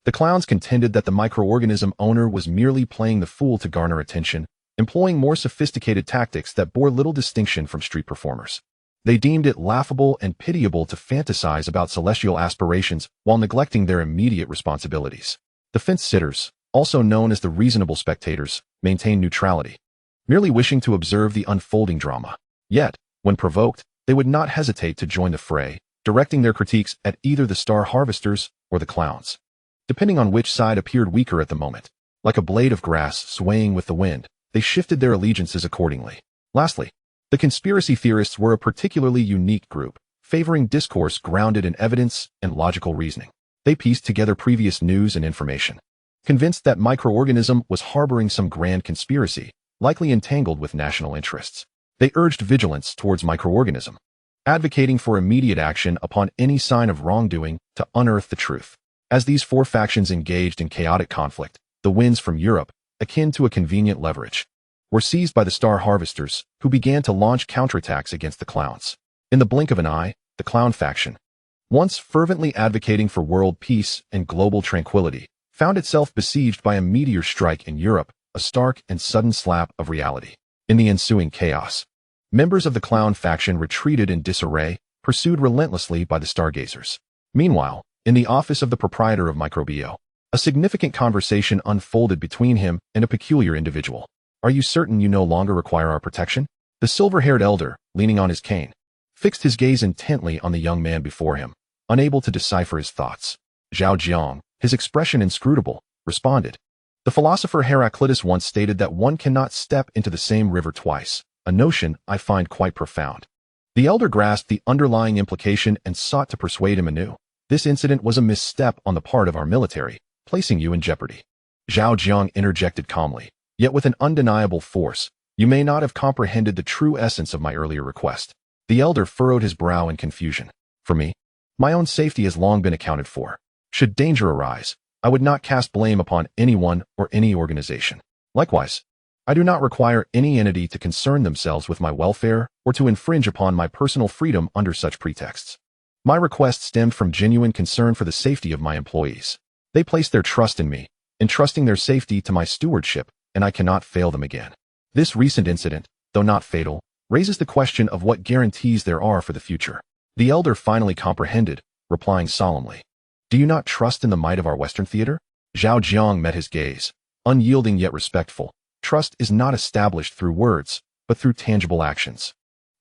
the clowns contended that the microorganism owner was merely playing the fool to garner attention, employing more sophisticated tactics that bore little distinction from street performers. They deemed it laughable and pitiable to fantasize about celestial aspirations while neglecting their immediate responsibilities. The fence-sitters, also known as the reasonable spectators, maintained neutrality, merely wishing to observe the unfolding drama. Yet, when provoked, they would not hesitate to join the fray, directing their critiques at either the star harvesters or the clowns, depending on which side appeared weaker at the moment. Like a blade of grass swaying with the wind, they shifted their allegiances accordingly. Lastly, the conspiracy theorists were a particularly unique group, favoring discourse grounded in evidence and logical reasoning. They pieced together previous news and information, convinced that microorganism was harboring some grand conspiracy, likely entangled with national interests. They urged vigilance towards microorganism, advocating for immediate action upon any sign of wrongdoing to unearth the truth. As these 4 factions engaged in chaotic conflict, the winds from Europe, akin to a convenient leverage, were seized by the star harvesters, who began to launch counterattacks against the clowns. In the blink of an eye, the clown faction, once fervently advocating for world peace and global tranquility, found itself besieged by a meteor strike in Europe, a stark and sudden slap of reality. In the ensuing chaos, members of the clown faction retreated in disarray, pursued relentlessly by the stargazers. Meanwhile, in the office of the proprietor of Microbio, a significant conversation unfolded between him and a peculiar individual. "Are you certain you no longer require our protection?" The silver-haired elder, leaning on his cane, fixed his gaze intently on the young man before him, unable to decipher his thoughts. Zhao Jiang, his expression inscrutable, responded. "The philosopher Heraclitus once stated that one cannot step into the same river twice, a notion I find quite profound." The elder grasped the underlying implication and sought to persuade him anew. "This incident was a misstep on the part of our military, placing you in jeopardy." Zhao Jiang interjected calmly, yet with an undeniable force. "You may not have comprehended the true essence of my earlier request." The elder furrowed his brow in confusion. "For me, my own safety has long been accounted for. Should danger arise, I would not cast blame upon anyone or any organization. Likewise, I do not require any entity to concern themselves with my welfare or to infringe upon my personal freedom under such pretexts. My request stemmed from genuine concern for the safety of my employees. They placed their trust in me, entrusting their safety to my stewardship, and I cannot fail them again. This recent incident, though not fatal, raises the question of what guarantees there are for the future." The elder finally comprehended, replying solemnly, "Do you not trust in the might of our Western theater?" Zhao Jiang met his gaze, unyielding yet respectful. "Trust is not established through words, but through tangible actions.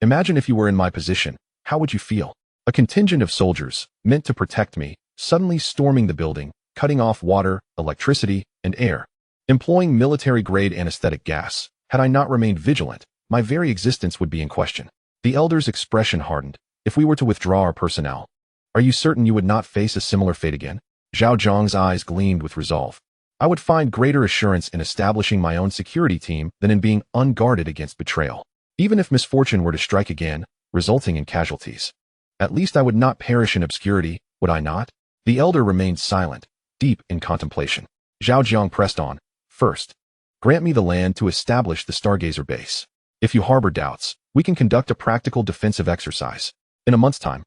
Imagine if you were in my position, how would you feel? A contingent of soldiers, meant to protect me, suddenly storming the building, cutting off water, electricity, and air, employing military-grade anesthetic gas, Had I not remained vigilant, my very existence would be in question. The elder's expression hardened. If we were to withdraw our personnel, are you certain you would not face a similar fate again? Zhao Jiang's eyes gleamed with resolve. I would find greater assurance in establishing my own security team than in being unguarded against betrayal. Even if misfortune were to strike again, resulting in casualties, at least I would not perish in obscurity, would I not? The elder remained silent, deep in contemplation. Zhao Jiang pressed on. First, grant me the land to establish the Stargazer base. If you harbor doubts, we can conduct a practical defensive exercise. In a month's time,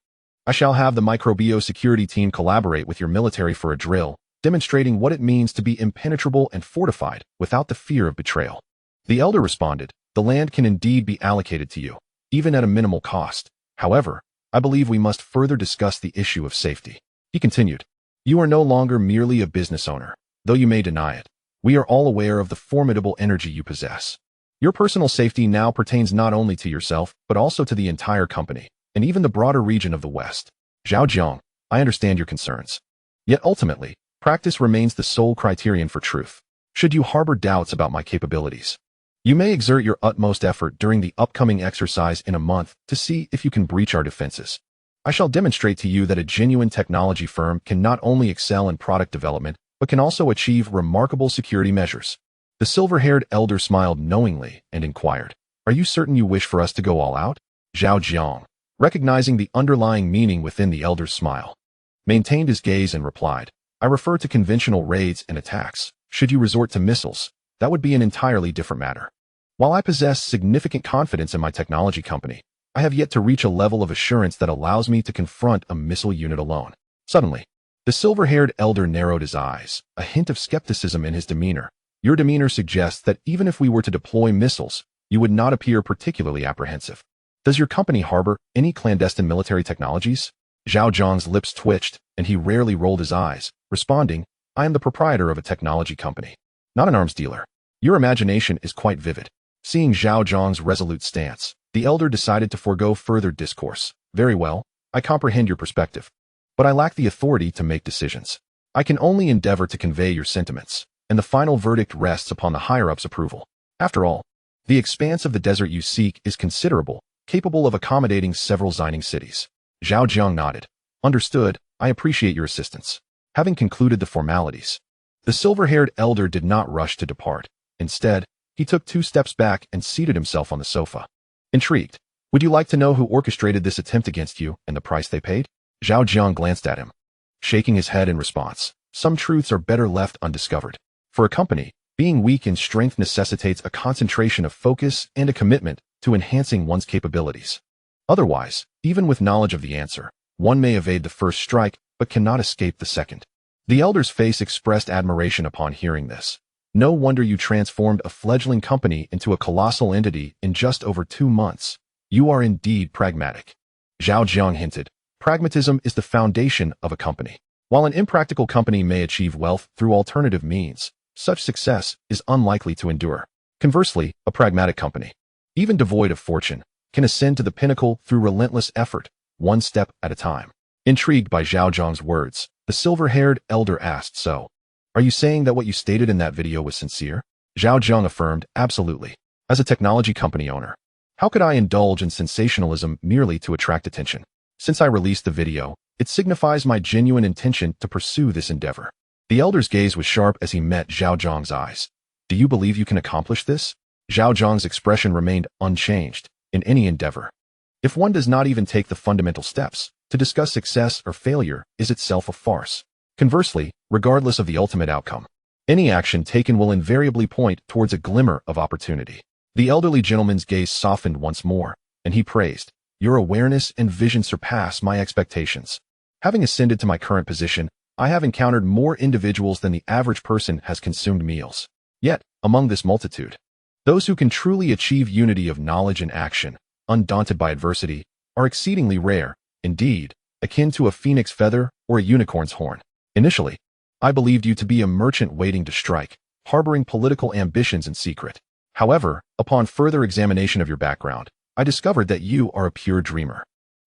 I shall have the microbio security team collaborate with your military for a drill, demonstrating what it means to be impenetrable and fortified without the fear of betrayal. The elder responded, the land can indeed be allocated to you, even at a minimal cost. However, I believe we must further discuss the issue of safety. He continued, you are no longer merely a business owner, though you may deny it. We are all aware of the formidable energy you possess. Your personal safety now pertains not only to yourself, but also to the entire company, and even the broader region of the West. Zhao Jiang, I understand your concerns. Yet ultimately, practice remains the sole criterion for truth. Should you harbor doubts about my capabilities, you may exert your utmost effort during the upcoming exercise in a month to see if you can breach our defenses. I shall demonstrate to you that a genuine technology firm can not only excel in product development, but can also achieve remarkable security measures. The silver-haired elder smiled knowingly and inquired, are you certain you wish for us to go all out? Zhao Jiang, recognizing the underlying meaning within the elder's smile, maintained his gaze and replied, I refer to conventional raids and attacks. Should you resort to missiles, that would be an entirely different matter. While I possess significant confidence in my technology company, I have yet to reach a level of assurance that allows me to confront a missile unit alone. Suddenly, the silver-haired elder narrowed his eyes, a hint of skepticism in his demeanor. Your demeanor suggests that even if we were to deploy missiles, you would not appear particularly apprehensive. Does your company harbor any clandestine military technologies? Zhao Jiang's lips twitched, and he rarely rolled his eyes, responding, I am the proprietor of a technology company, not an arms dealer. Your imagination is quite vivid. Seeing Zhao Jiang's resolute stance, the elder decided to forego further discourse. Very well, I comprehend your perspective, but I lack the authority to make decisions. I can only endeavor to convey your sentiments, and the final verdict rests upon the higher-ups' approval. After all, the expanse of the desert you seek is considerable, capable of accommodating several Xining cities. Zhao Jiang nodded. Understood, I appreciate your assistance. Having concluded the formalities, the silver-haired elder did not rush to depart. Instead, he took 2 steps back and seated himself on the sofa. Intrigued, would you like to know who orchestrated this attempt against you and the price they paid? Zhao Jiang glanced at him, shaking his head in response. Some truths are better left undiscovered. For a company, being weak in strength necessitates a concentration of focus and a commitment to enhancing one's capabilities. Otherwise, even with knowledge of the answer, one may evade the first strike but cannot escape the second. The elder's face expressed admiration upon hearing this. No wonder you transformed a fledgling company into a colossal entity in just over 2 months. You are indeed pragmatic. Zhao Jiang hinted, pragmatism is the foundation of a company. While an impractical company may achieve wealth through alternative means, such success is unlikely to endure. Conversely, a pragmatic company, even devoid of fortune, can ascend to the pinnacle through relentless effort, one step at a time. Intrigued by Zhao Jiang's words, the silver-haired elder asked, so, are you saying that what you stated in that video was sincere? Zhao Jiang affirmed, absolutely. As a technology company owner, how could I indulge in sensationalism merely to attract attention? Since I released the video, it signifies my genuine intention to pursue this endeavor. The elder's gaze was sharp as he met Zhao Jiang's eyes. Do you believe you can accomplish this? Zhao Jiang's expression remained unchanged. In any endeavor, if one does not even take the fundamental steps, to discuss success or failure is itself a farce. Conversely, regardless of the ultimate outcome, any action taken will invariably point towards a glimmer of opportunity. The elderly gentleman's gaze softened once more, and he praised, your awareness and vision surpass my expectations. Having ascended to my current position, I have encountered more individuals than the average person has consumed meals. Yet, among this multitude, those who can truly achieve unity of knowledge and action, undaunted by adversity, are exceedingly rare, indeed, akin to a phoenix feather or a unicorn's horn. Initially, I believed you to be a merchant waiting to strike, harboring political ambitions in secret. However, upon further examination of your background, I discovered that you are a pure dreamer.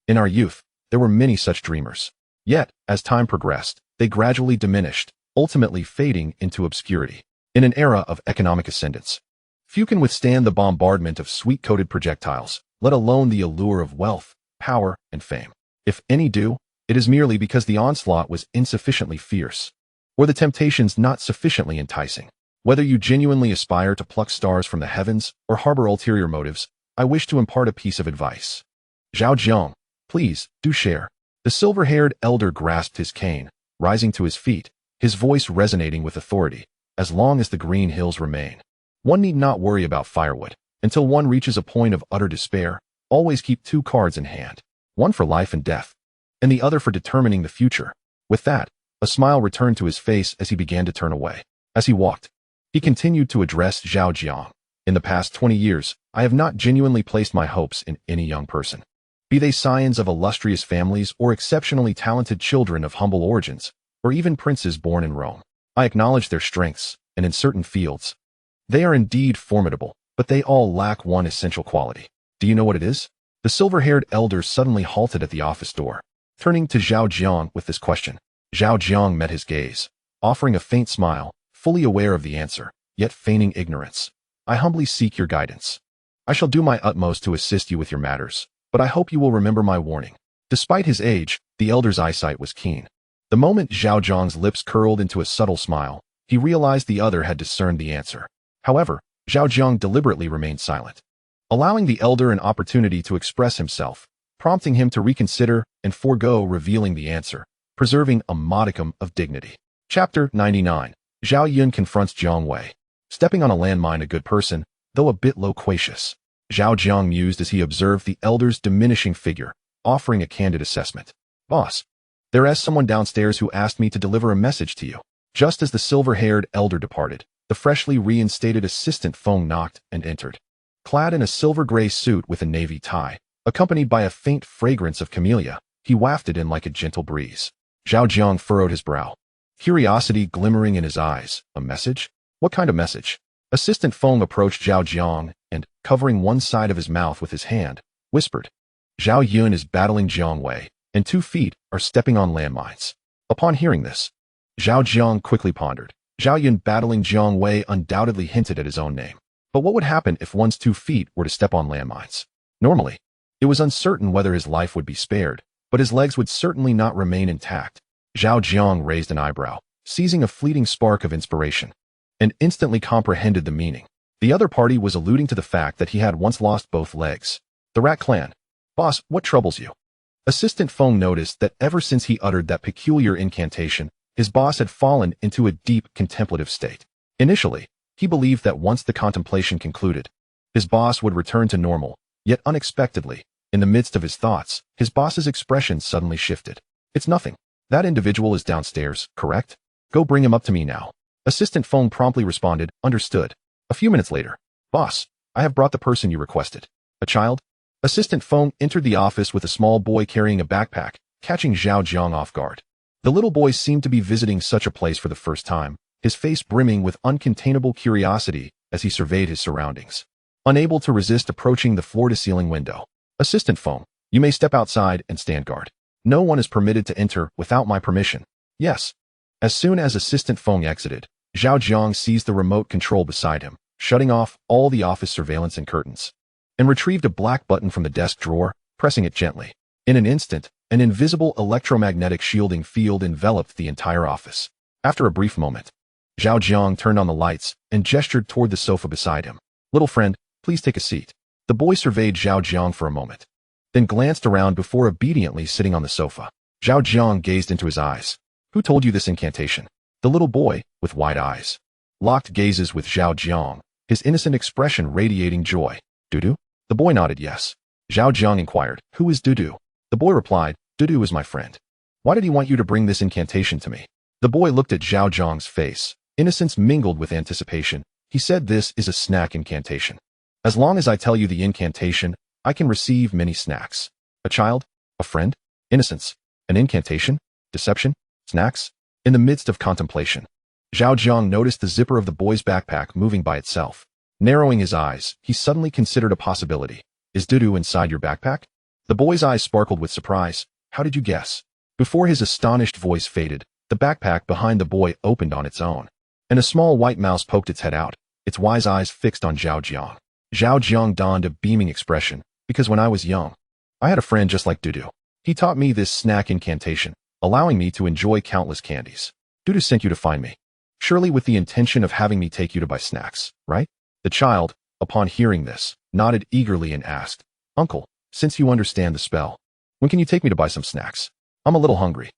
In our youth, there were many such dreamers. Yet, as time progressed, they gradually diminished, ultimately fading into obscurity. In an era of economic ascendance, Few can withstand the bombardment of sweet-coated projectiles, let alone the allure of wealth, power, and fame. If any do, it is merely because the onslaught was insufficiently fierce, or the temptations not sufficiently enticing. Whether you genuinely aspire to pluck stars from the heavens or harbor ulterior motives, I wish to impart a piece of advice. Zhao Jiang, please, do share. The silver-haired elder grasped his cane, rising to his feet, his voice resonating with authority. As long as the green hills remain, one need not worry about firewood. Until one reaches a point of utter despair, always keep 2 cards in hand, one for life and death, and the other for determining the future. With that, a smile returned to his face as he began to turn away. As he walked, he continued to address Zhao Jiang. In the past 20 years, I have not genuinely placed my hopes in any young person. Be they scions of illustrious families or exceptionally talented children of humble origins, or even princes born in Rome. I acknowledge their strengths, and in certain fields, they are indeed formidable, but they all lack one essential quality. Do you know what it is? The silver-haired elder suddenly halted at the office door, turning to Zhao Jiang with this question. Zhao Jiang met his gaze, offering a faint smile, fully aware of the answer, yet feigning ignorance. I humbly seek your guidance. I shall do my utmost to assist you with your matters, but I hope you will remember my warning. Despite his age, the elder's eyesight was keen. The moment Zhao Jiang's lips curled into a subtle smile, he realized the other had discerned the answer. However, Zhao Jiang deliberately remained silent, allowing the elder an opportunity to express himself, prompting him to reconsider and forego revealing the answer, preserving a modicum of dignity. Chapter 99. Zhao Yun confronts Jiang Wei. Stepping on a landmine, a good person, though a bit loquacious. Zhao Jiang mused as he observed the elder's diminishing figure, offering a candid assessment. Boss, there is someone downstairs who asked me to deliver a message to you. Just as the silver-haired elder departed, the freshly reinstated assistant Feng knocked and entered. Clad in a silver-gray suit with a navy tie, accompanied by a faint fragrance of camellia, he wafted in like a gentle breeze. Zhao Jiang furrowed his brow, curiosity glimmering in his eyes. A message? What kind of message? Assistant Feng approached Zhao Jiang and, covering one side of his mouth with his hand, whispered, Zhao Yun is battling Jiang Wei, and 2 feet are stepping on landmines. Upon hearing this, Zhao Jiang quickly pondered. Zhao Yun battling Jiang Wei undoubtedly hinted at his own name. But what would happen if one's 2 feet were to step on landmines? Normally, it was uncertain whether his life would be spared, but his legs would certainly not remain intact. Zhao Jiang raised an eyebrow, seizing a fleeting spark of inspiration, and instantly comprehended the meaning. The other party was alluding to the fact that he had once lost both legs. The Rat Clan. Boss, what troubles you? Assistant Feng noticed that ever since he uttered that peculiar incantation, his boss had fallen into a deep contemplative state. Initially, he believed that once the contemplation concluded, his boss would return to normal, yet unexpectedly, in the midst of his thoughts, his boss's expression suddenly shifted. It's nothing. That individual is downstairs, correct? Go bring him up to me now. Assistant Feng promptly responded, understood. A few minutes later, boss, I have brought the person you requested. A child? Assistant Feng entered the office with a small boy carrying a backpack, catching Zhao Jiang off guard. The little boy seemed to be visiting such a place for the first time, his face brimming with uncontainable curiosity as he surveyed his surroundings. Unable to resist approaching the floor-to-ceiling window. Assistant Feng, you may step outside and stand guard. No one is permitted to enter without my permission. Yes. As soon as Assistant Feng exited, Zhao Jiang seized the remote control beside him, shutting off all the office surveillance and curtains, and retrieved a black button from the desk drawer, pressing it gently. In an instant, an invisible electromagnetic shielding field enveloped the entire office. After a brief moment, Zhao Jiang turned on the lights and gestured toward the sofa beside him. Little friend, please take a seat. The boy surveyed Zhao Jiang for a moment, then glanced around before obediently sitting on the sofa. Zhao Jiang gazed into his eyes. Who told you this incantation? The little boy, with wide eyes, locked gazes with Zhao Jiang, his innocent expression radiating joy. Dudu? The boy nodded yes. Zhao Jiang inquired, who is Dudu? The boy replied, Dudu is my friend. Why did he want you to bring this incantation to me? The boy looked at Zhao Jiang's face, innocence mingled with anticipation. He said this is a snack incantation. As long as I tell you the incantation, I can receive many snacks. A child? A friend? Innocence? An incantation? Deception? Snacks? In the midst of contemplation, Zhao Jiang noticed the zipper of the boy's backpack moving by itself. Narrowing his eyes, he suddenly considered a possibility. Is Dudu inside your backpack? The boy's eyes sparkled with surprise. How did you guess? Before his astonished voice faded, the backpack behind the boy opened on its own, and a small white mouse poked its head out. its wise eyes fixed on Zhao Jiang. Zhao Jiang donned a beaming expression, because when I was young, I had a friend just like Dudu. He taught me this snack incantation, allowing me to enjoy countless candies. Dudu sent you to find me. Surely with the intention of having me take you to buy snacks, right? The child, upon hearing this, nodded eagerly and asked, Uncle, since you understand the spell, when can you take me to buy some snacks? I'm a little hungry.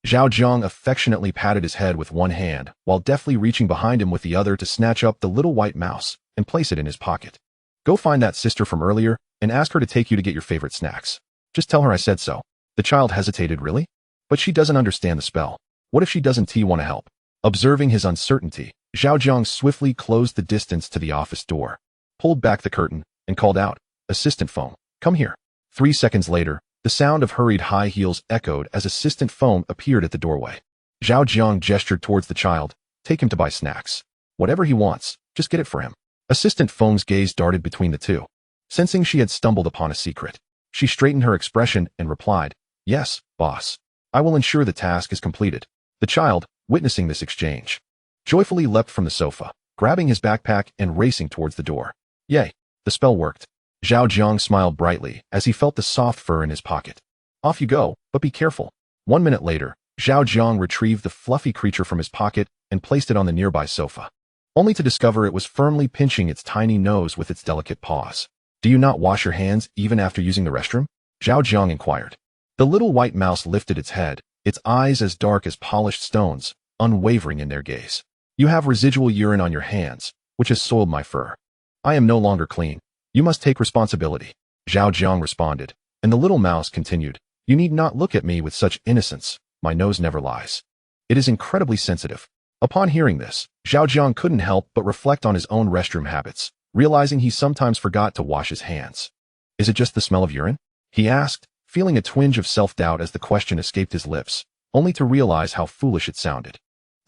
Zhao Jiang affectionately patted his head with one hand, while deftly reaching behind him with the other to snatch up the little white mouse and place it in his pocket. Go find that sister from earlier and ask her to take you to get your favorite snacks. Just tell her I said so. The child hesitated. Really? But she doesn't understand the spell. What if she doesn't want to help? Observing his uncertainty, Zhao Jiang swiftly closed the distance to the office door, pulled back the curtain, and called out, Assistant Foam, come here. 3 seconds later, the sound of hurried high heels echoed as Assistant Foam appeared at the doorway. Zhao Jiang gestured towards the child. Take him to buy snacks. Whatever he wants, just get it for him. Assistant Foam's gaze darted between the two. Sensing she had stumbled upon a secret, she straightened her expression and replied, Yes, boss. I will ensure the task is completed. The child, witnessing this exchange, joyfully leapt from the sofa, grabbing his backpack and racing towards the door. Yay, the spell worked. Zhao Jiang smiled brightly as he felt the soft fur in his pocket. Off you go, but be careful. 1 minute later, Zhao Jiang retrieved the fluffy creature from his pocket and placed it on the nearby sofa, only to discover it was firmly pinching its tiny nose with its delicate paws. Do you not wash your hands even after using the restroom? Zhao Jiang inquired. The little white mouse lifted its head, its eyes as dark as polished stones, unwavering in their gaze. You have residual urine on your hands, which has soiled my fur. I am no longer clean. You must take responsibility. Zhao Jiang responded, and the little mouse continued. You need not look at me with such innocence. My nose never lies. It is incredibly sensitive. Upon hearing this, Zhao Jiang couldn't help but reflect on his own restroom habits, realizing he sometimes forgot to wash his hands. Is it just the smell of urine? He asked, feeling a twinge of self-doubt as the question escaped his lips, only to realize how foolish it sounded.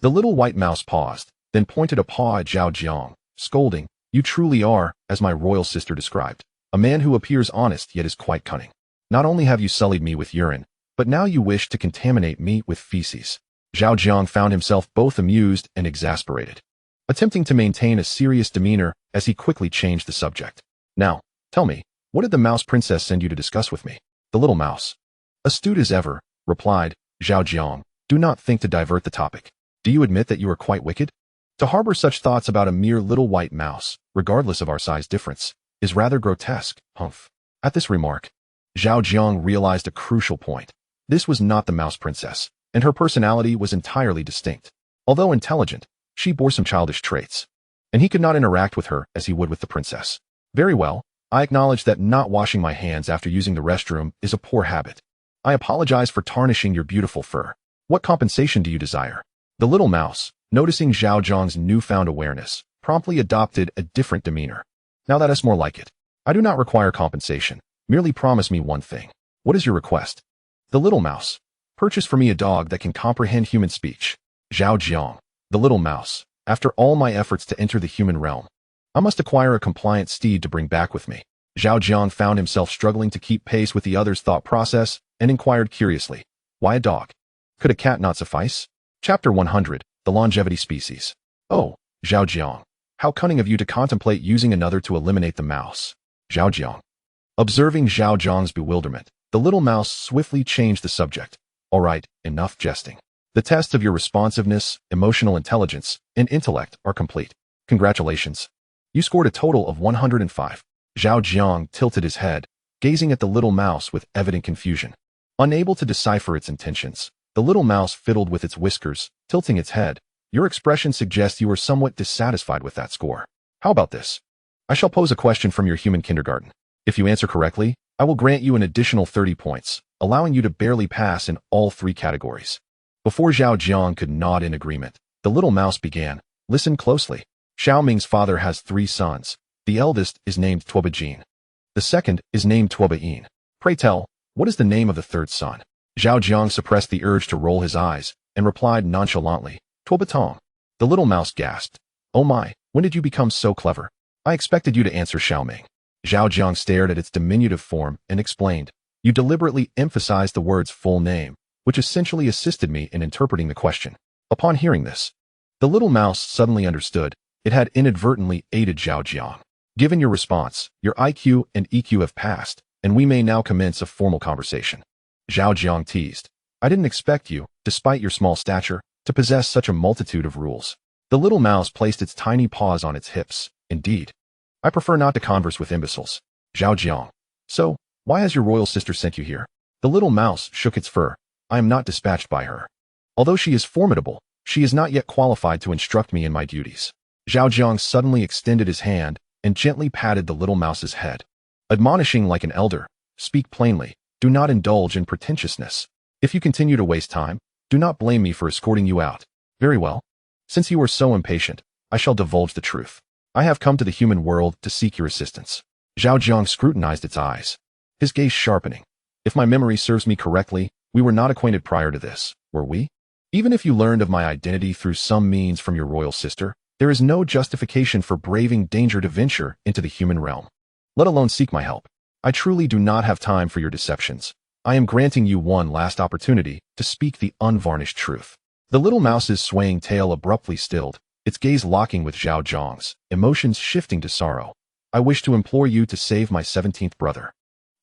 The little white mouse paused, then pointed a paw at Zhao Jiang, scolding, You truly are, as my royal sister described, a man who appears honest yet is quite cunning. Not only have you sullied me with urine, but now you wish to contaminate me with feces. Zhao Jiang found himself both amused and exasperated, attempting to maintain a serious demeanor as he quickly changed the subject. Now, tell me, what did the mouse princess send you to discuss with me? The little mouse, astute as ever, replied, Zhao Jiang, do not think to divert the topic. Do you admit that you are quite wicked? To harbor such thoughts about a mere little white mouse, regardless of our size difference, is rather grotesque, humph. At this remark, Zhao Jiang realized a crucial point. This was not the mouse princess, and her personality was entirely distinct. Although intelligent, she bore some childish traits, and he could not interact with her as he would with the princess. Very well, I acknowledge that not washing my hands after using the restroom is a poor habit. I apologize for tarnishing your beautiful fur. What compensation do you desire? The little mouse, noticing Zhao Jiang's newfound awareness, promptly adopted a different demeanor. Now that is more like it. I do not require compensation. Merely promise me one thing. What is your request? The little mouse. Purchase for me a dog that can comprehend human speech. Zhao Jiang. The little mouse. After all my efforts to enter the human realm, I must acquire a compliant steed to bring back with me. Zhao Jiang found himself struggling to keep pace with the other's thought process and inquired curiously, why a dog? Could a cat not suffice? Chapter 100, The Longevity Species. Oh, Zhao Jiang, how cunning of you to contemplate using another to eliminate the mouse. Zhao Jiang. Observing Zhao Jiang's bewilderment, the little mouse swiftly changed the subject. All right, enough jesting. The tests of your responsiveness, emotional intelligence, and intellect are complete. Congratulations. You scored a total of 105. Zhao Jiang tilted his head, gazing at the little mouse with evident confusion. Unable to decipher its intentions, the little mouse fiddled with its whiskers, tilting its head. Your expression suggests you are somewhat dissatisfied with that score. How about this? I shall pose a question from your human kindergarten. If you answer correctly, I will grant you an additional 30 points, allowing you to barely pass in all 3 categories. Before Zhao Jiang could nod in agreement, the little mouse began. Listen closely. Xiao Ming's father has 3 sons. The eldest is named Tuoba Jin. The second is named Tuoba Yin. Pray tell, what is the name of the 3rd son? Zhao Jiang suppressed the urge to roll his eyes and replied nonchalantly, Tuoba Tong. The little mouse gasped. Oh my, when did you become so clever? I expected you to answer Xiao Ming. Zhao Jiang stared at its diminutive form and explained, You deliberately emphasized the word's full name, which essentially assisted me in interpreting the question. Upon hearing this, the little mouse suddenly understood, It had inadvertently aided Zhao Jiang. Given your response, your IQ and EQ have passed, and we may now commence a formal conversation. Zhao Jiang teased. I didn't expect you, despite your small stature, to possess such a multitude of rules. The little mouse placed its tiny paws on its hips. Indeed. I prefer not to converse with imbeciles. Zhao Jiang. So, why has your royal sister sent you here? The little mouse shook its fur. I am not dispatched by her. Although she is formidable, she is not yet qualified to instruct me in my duties. Zhao Jiang suddenly extended his hand and gently patted the little mouse's head. Admonishing like an elder, speak plainly, do not indulge in pretentiousness. If you continue to waste time, do not blame me for escorting you out. Very well. Since you are so impatient, I shall divulge the truth. I have come to the human world to seek your assistance. Zhao Jiang scrutinized its eyes, his gaze sharpening. If my memory serves me correctly, we were not acquainted prior to this, were we? Even if you learned of my identity through some means from your royal sister, there is no justification for braving danger to venture into the human realm, let alone seek my help. I truly do not have time for your deceptions. I am granting you one last opportunity to speak the unvarnished truth. The little mouse's swaying tail abruptly stilled, its gaze locking with Zhao Jiang's, emotions shifting to sorrow. I wish to implore you to save my 17th brother.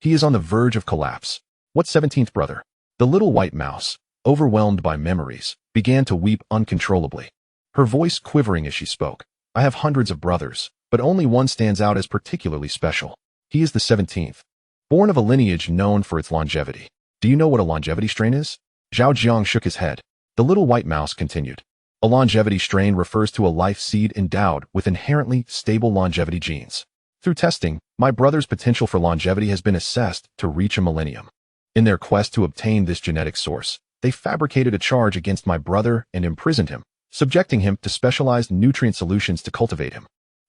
He is on the verge of collapse. What 17th brother? The little white mouse, overwhelmed by memories, began to weep uncontrollably. Her voice quivering as she spoke. I have hundreds of brothers, but only one stands out as particularly special. He is the 17th. Born of a lineage known for its longevity. Do you know what a longevity strain is? Zhao Jiang shook his head. The little white mouse continued. A longevity strain refers to a life seed endowed with inherently stable longevity genes. Through testing, my brother's potential for longevity has been assessed to reach a millennium. In their quest to obtain this genetic source, they fabricated a charge against my brother and imprisoned him, subjecting him to specialized nutrient solutions to cultivate him,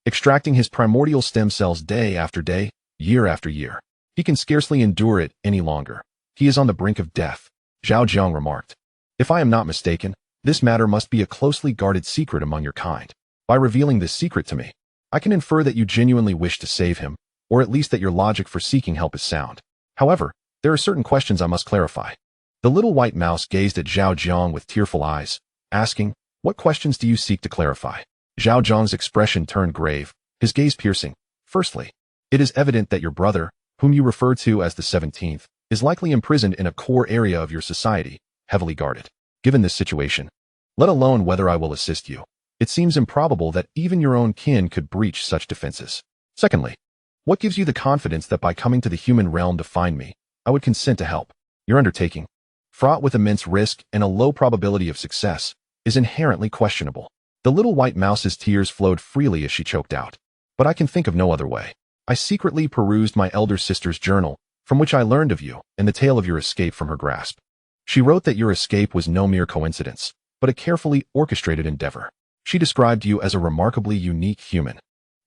extracting his primordial stem cells day after day, year after year. He can scarcely endure it any longer. He is on the brink of death, Zhao Jiang remarked. If I am not mistaken, this matter must be a closely guarded secret among your kind. By revealing this secret to me, I can infer that you genuinely wish to save him, or at least that your logic for seeking help is sound. However, there are certain questions I must clarify. The little white mouse gazed at Zhao Jiang with tearful eyes, asking, what questions do you seek to clarify? Zhao Jiang's expression turned grave, his gaze piercing. Firstly, it is evident that your brother, whom you refer to as the 17th, is likely imprisoned in a core area of your society, heavily guarded. Given this situation, let alone whether I will assist you, it seems improbable that even your own kin could breach such defenses. Secondly, what gives you the confidence that by coming to the human realm to find me, I would consent to help? Your undertaking, fraught with immense risk and a low probability of success, is inherently questionable. The little white mouse's tears flowed freely as she choked out. But I can think of no other way. I secretly perused my elder sister's journal, from which I learned of you and the tale of your escape from her grasp. She wrote that your escape was no mere coincidence, but a carefully orchestrated endeavor. She described you as a remarkably unique human,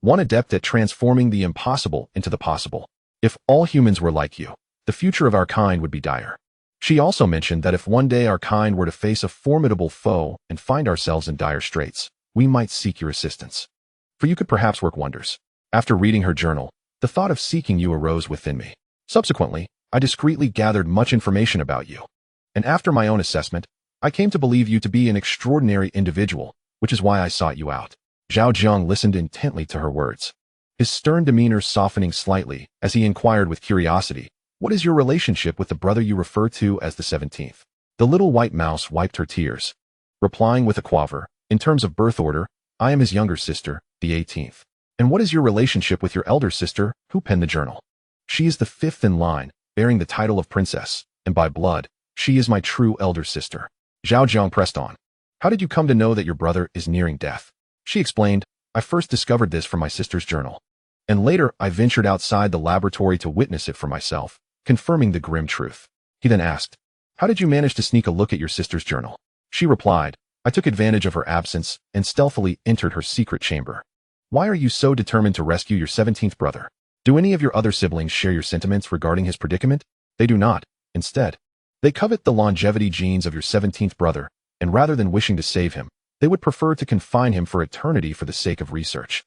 one adept at transforming the impossible into the possible. If all humans were like you, the future of our kind would be dire. She also mentioned that if one day our kind were to face a formidable foe and find ourselves in dire straits, we might seek your assistance. For you could perhaps work wonders. After reading her journal, the thought of seeking you arose within me. Subsequently, I discreetly gathered much information about you. And after my own assessment, I came to believe you to be an extraordinary individual, which is why I sought you out. Zhao Jiang listened intently to her words, his stern demeanor softening slightly as he inquired with curiosity, what is your relationship with the brother you refer to as the 17th? The little white mouse wiped her tears, replying with a quaver, in terms of birth order, I am his younger sister, the 18th. And what is your relationship with your elder sister, who penned the journal? She is the 5th in line, bearing the title of princess, and by blood, she is my true elder sister. Zhao Jiang pressed on. How did you come to know that your brother is nearing death? She explained, I first discovered this from my sister's journal. And later, I ventured outside the laboratory to witness it for myself, confirming the grim truth. He then asked, how did you manage to sneak a look at your sister's journal? She replied, I took advantage of her absence and stealthily entered her secret chamber. Why are you so determined to rescue your 17th brother? Do any of your other siblings share your sentiments regarding his predicament? They do not. Instead, they covet the longevity genes of your 17th brother, and rather than wishing to save him, they would prefer to confine him for eternity for the sake of research.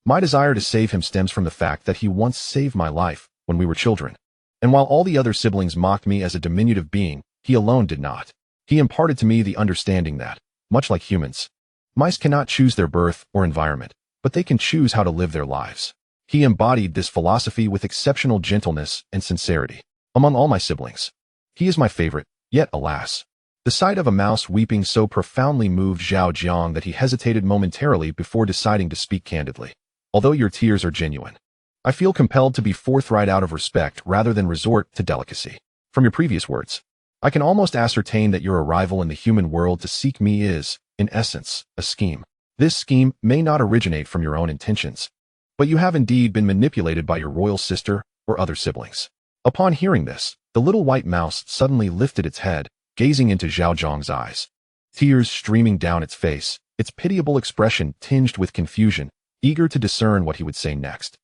My desire to save him stems from the fact that he once saved my life when we were children. And while all the other siblings mocked me as a diminutive being, he alone did not. He imparted to me the understanding that, much like humans, mice cannot choose their birth or environment, but they can choose how to live their lives. He embodied this philosophy with exceptional gentleness and sincerity. Among all my siblings, he is my favorite, yet alas. The sight of a mouse weeping so profoundly moved Zhao Jiang that he hesitated momentarily before deciding to speak candidly. Although your tears are genuine, I feel compelled to be forthright out of respect rather than resort to delicacy. From your previous words, I can almost ascertain that your arrival in the human world to seek me is, in essence, a scheme. This scheme may not originate from your own intentions, but you have indeed been manipulated by your royal sister or other siblings. Upon hearing this, the little white mouse suddenly lifted its head, gazing into Zhao Jiang's eyes. Tears streaming down its face, its pitiable expression tinged with confusion, eager to discern what he would say next.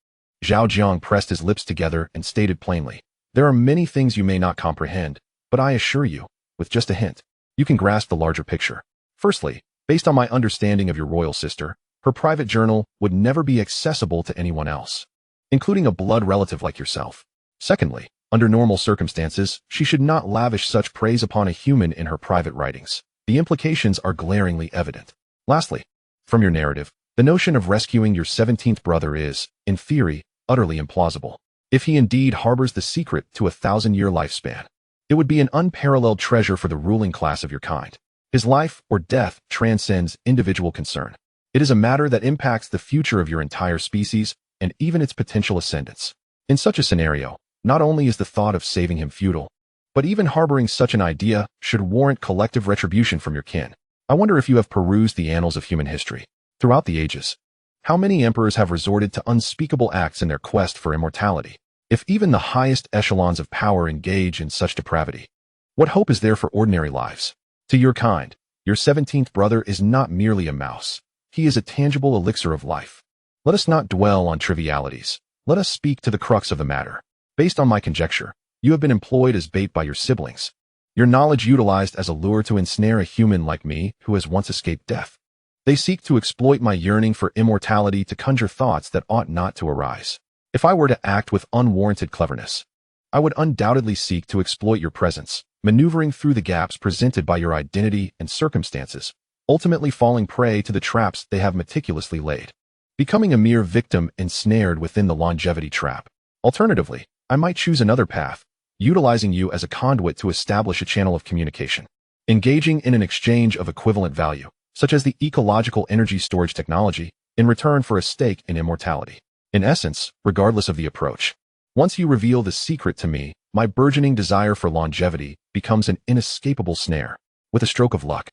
Zhao Jiang pressed his lips together and stated plainly, "There are many things you may not comprehend, but I assure you, with just a hint, you can grasp the larger picture. Firstly, based on my understanding of your royal sister, her private journal would never be accessible to anyone else, including a blood relative like yourself. Secondly, under normal circumstances, she should not lavish such praise upon a human in her private writings. The implications are glaringly evident. Lastly, from your narrative, the notion of rescuing your 17th brother is, in theory, utterly implausible. If he indeed harbors the secret to a 1,000-year lifespan, it would be an unparalleled treasure for the ruling class of your kind. His life or death transcends individual concern. It is a matter that impacts the future of your entire species and even its potential ascendants. In such a scenario, not only is the thought of saving him futile, but even harboring such an idea should warrant collective retribution from your kin. I wonder if you have perused the annals of human history. Throughout the ages, how many emperors have resorted to unspeakable acts in their quest for immortality? If even the highest echelons of power engage in such depravity, what hope is there for ordinary lives? To your kind, your 17th brother is not merely a mouse. He is a tangible elixir of life. Let us not dwell on trivialities. Let us speak to the crux of the matter. Based on my conjecture, you have been employed as bait by your siblings. Your knowledge utilized as a lure to ensnare a human like me who has once escaped death. They seek to exploit my yearning for immortality to conjure thoughts that ought not to arise. If I were to act with unwarranted cleverness, I would undoubtedly seek to exploit your presence, maneuvering through the gaps presented by your identity and circumstances, ultimately falling prey to the traps they have meticulously laid, becoming a mere victim ensnared within the longevity trap. Alternatively, I might choose another path, utilizing you as a conduit to establish a channel of communication, engaging in an exchange of equivalent value, such as the ecological energy storage technology, in return for a stake in immortality. In essence, regardless of the approach, once you reveal the secret to me, my burgeoning desire for longevity becomes an inescapable snare. With a stroke of luck,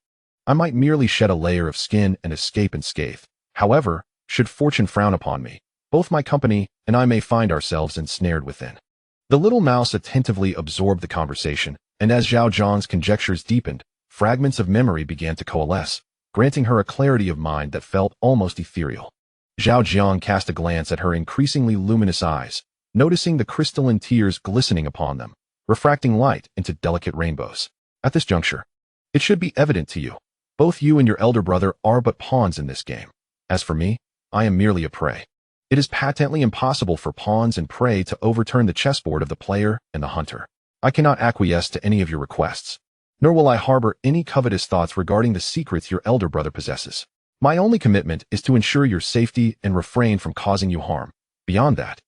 I might merely shed a layer of skin and escape unscathed. However, should fortune frown upon me, both my company and I may find ourselves ensnared within. The little mouse attentively absorbed the conversation, and as Zhao Jiang's conjectures deepened, fragments of memory began to coalesce, granting her a clarity of mind that felt almost ethereal. Zhao Jiang cast a glance at her increasingly luminous eyes, noticing the crystalline tears glistening upon them, refracting light into delicate rainbows. At this juncture, it should be evident to you, both you and your elder brother are but pawns in this game. As for me, I am merely a prey. It is patently impossible for pawns and prey to overturn the chessboard of the player and the hunter. I cannot acquiesce to any of your requests, nor will I harbor any covetous thoughts regarding the secrets your elder brother possesses. My only commitment is to ensure your safety and refrain from causing you harm. Beyond that,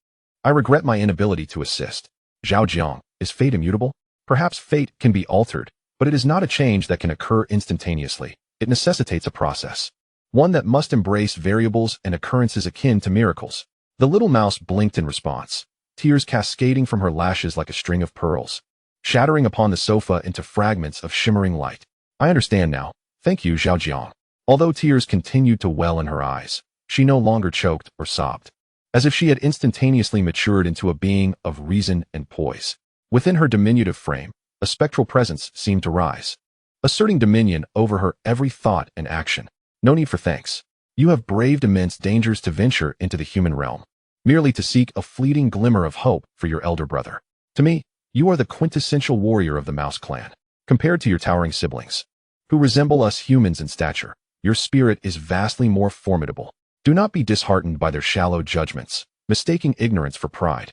I regret my inability to assist. Zhao Jiang, is fate immutable? Perhaps fate can be altered, but it is not a change that can occur instantaneously. It necessitates a process, one that must embrace variables and occurrences akin to miracles. The little mouse blinked in response, tears cascading from her lashes like a string of pearls, shattering upon the sofa into fragments of shimmering light. I understand now. Thank you, Zhao Jiang. Although tears continued to well in her eyes, she no longer choked or sobbed, as if she had instantaneously matured into a being of reason and poise. Within her diminutive frame, a spectral presence seemed to rise, asserting dominion over her every thought and action. No need for thanks. You have braved immense dangers to venture into the human realm, merely to seek a fleeting glimmer of hope for your elder brother. To me, you are the quintessential warrior of the mouse clan. Compared to your towering siblings, who resemble us humans in stature, your spirit is vastly more formidable. Do not be disheartened by their shallow judgments, mistaking ignorance for pride.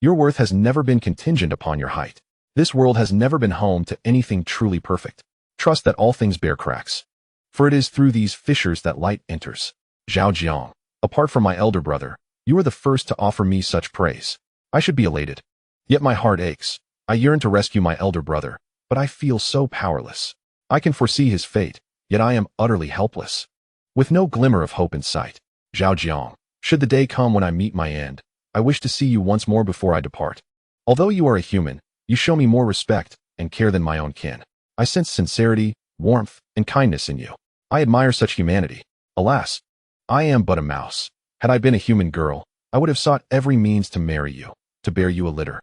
Your worth has never been contingent upon your height. This world has never been home to anything truly perfect. Trust that all things bear cracks, for it is through these fissures that light enters. Zhao Jiang, Apart from my elder brother, you are the first to offer me such praise. I should be elated. Yet my heart aches. I yearn to rescue my elder brother, but I feel so powerless. I can foresee his fate, yet I am utterly helpless. With no glimmer of hope in sight, Zhao Jiang, should the day come when I meet my end, I wish to see you once more before I depart. Although you are a human, you show me more respect and care than my own kin. I sense sincerity, warmth, and kindness in you. I admire such humanity. Alas, I am but a mouse. Had I been a human girl, I would have sought every means to marry you, to bear you a litter,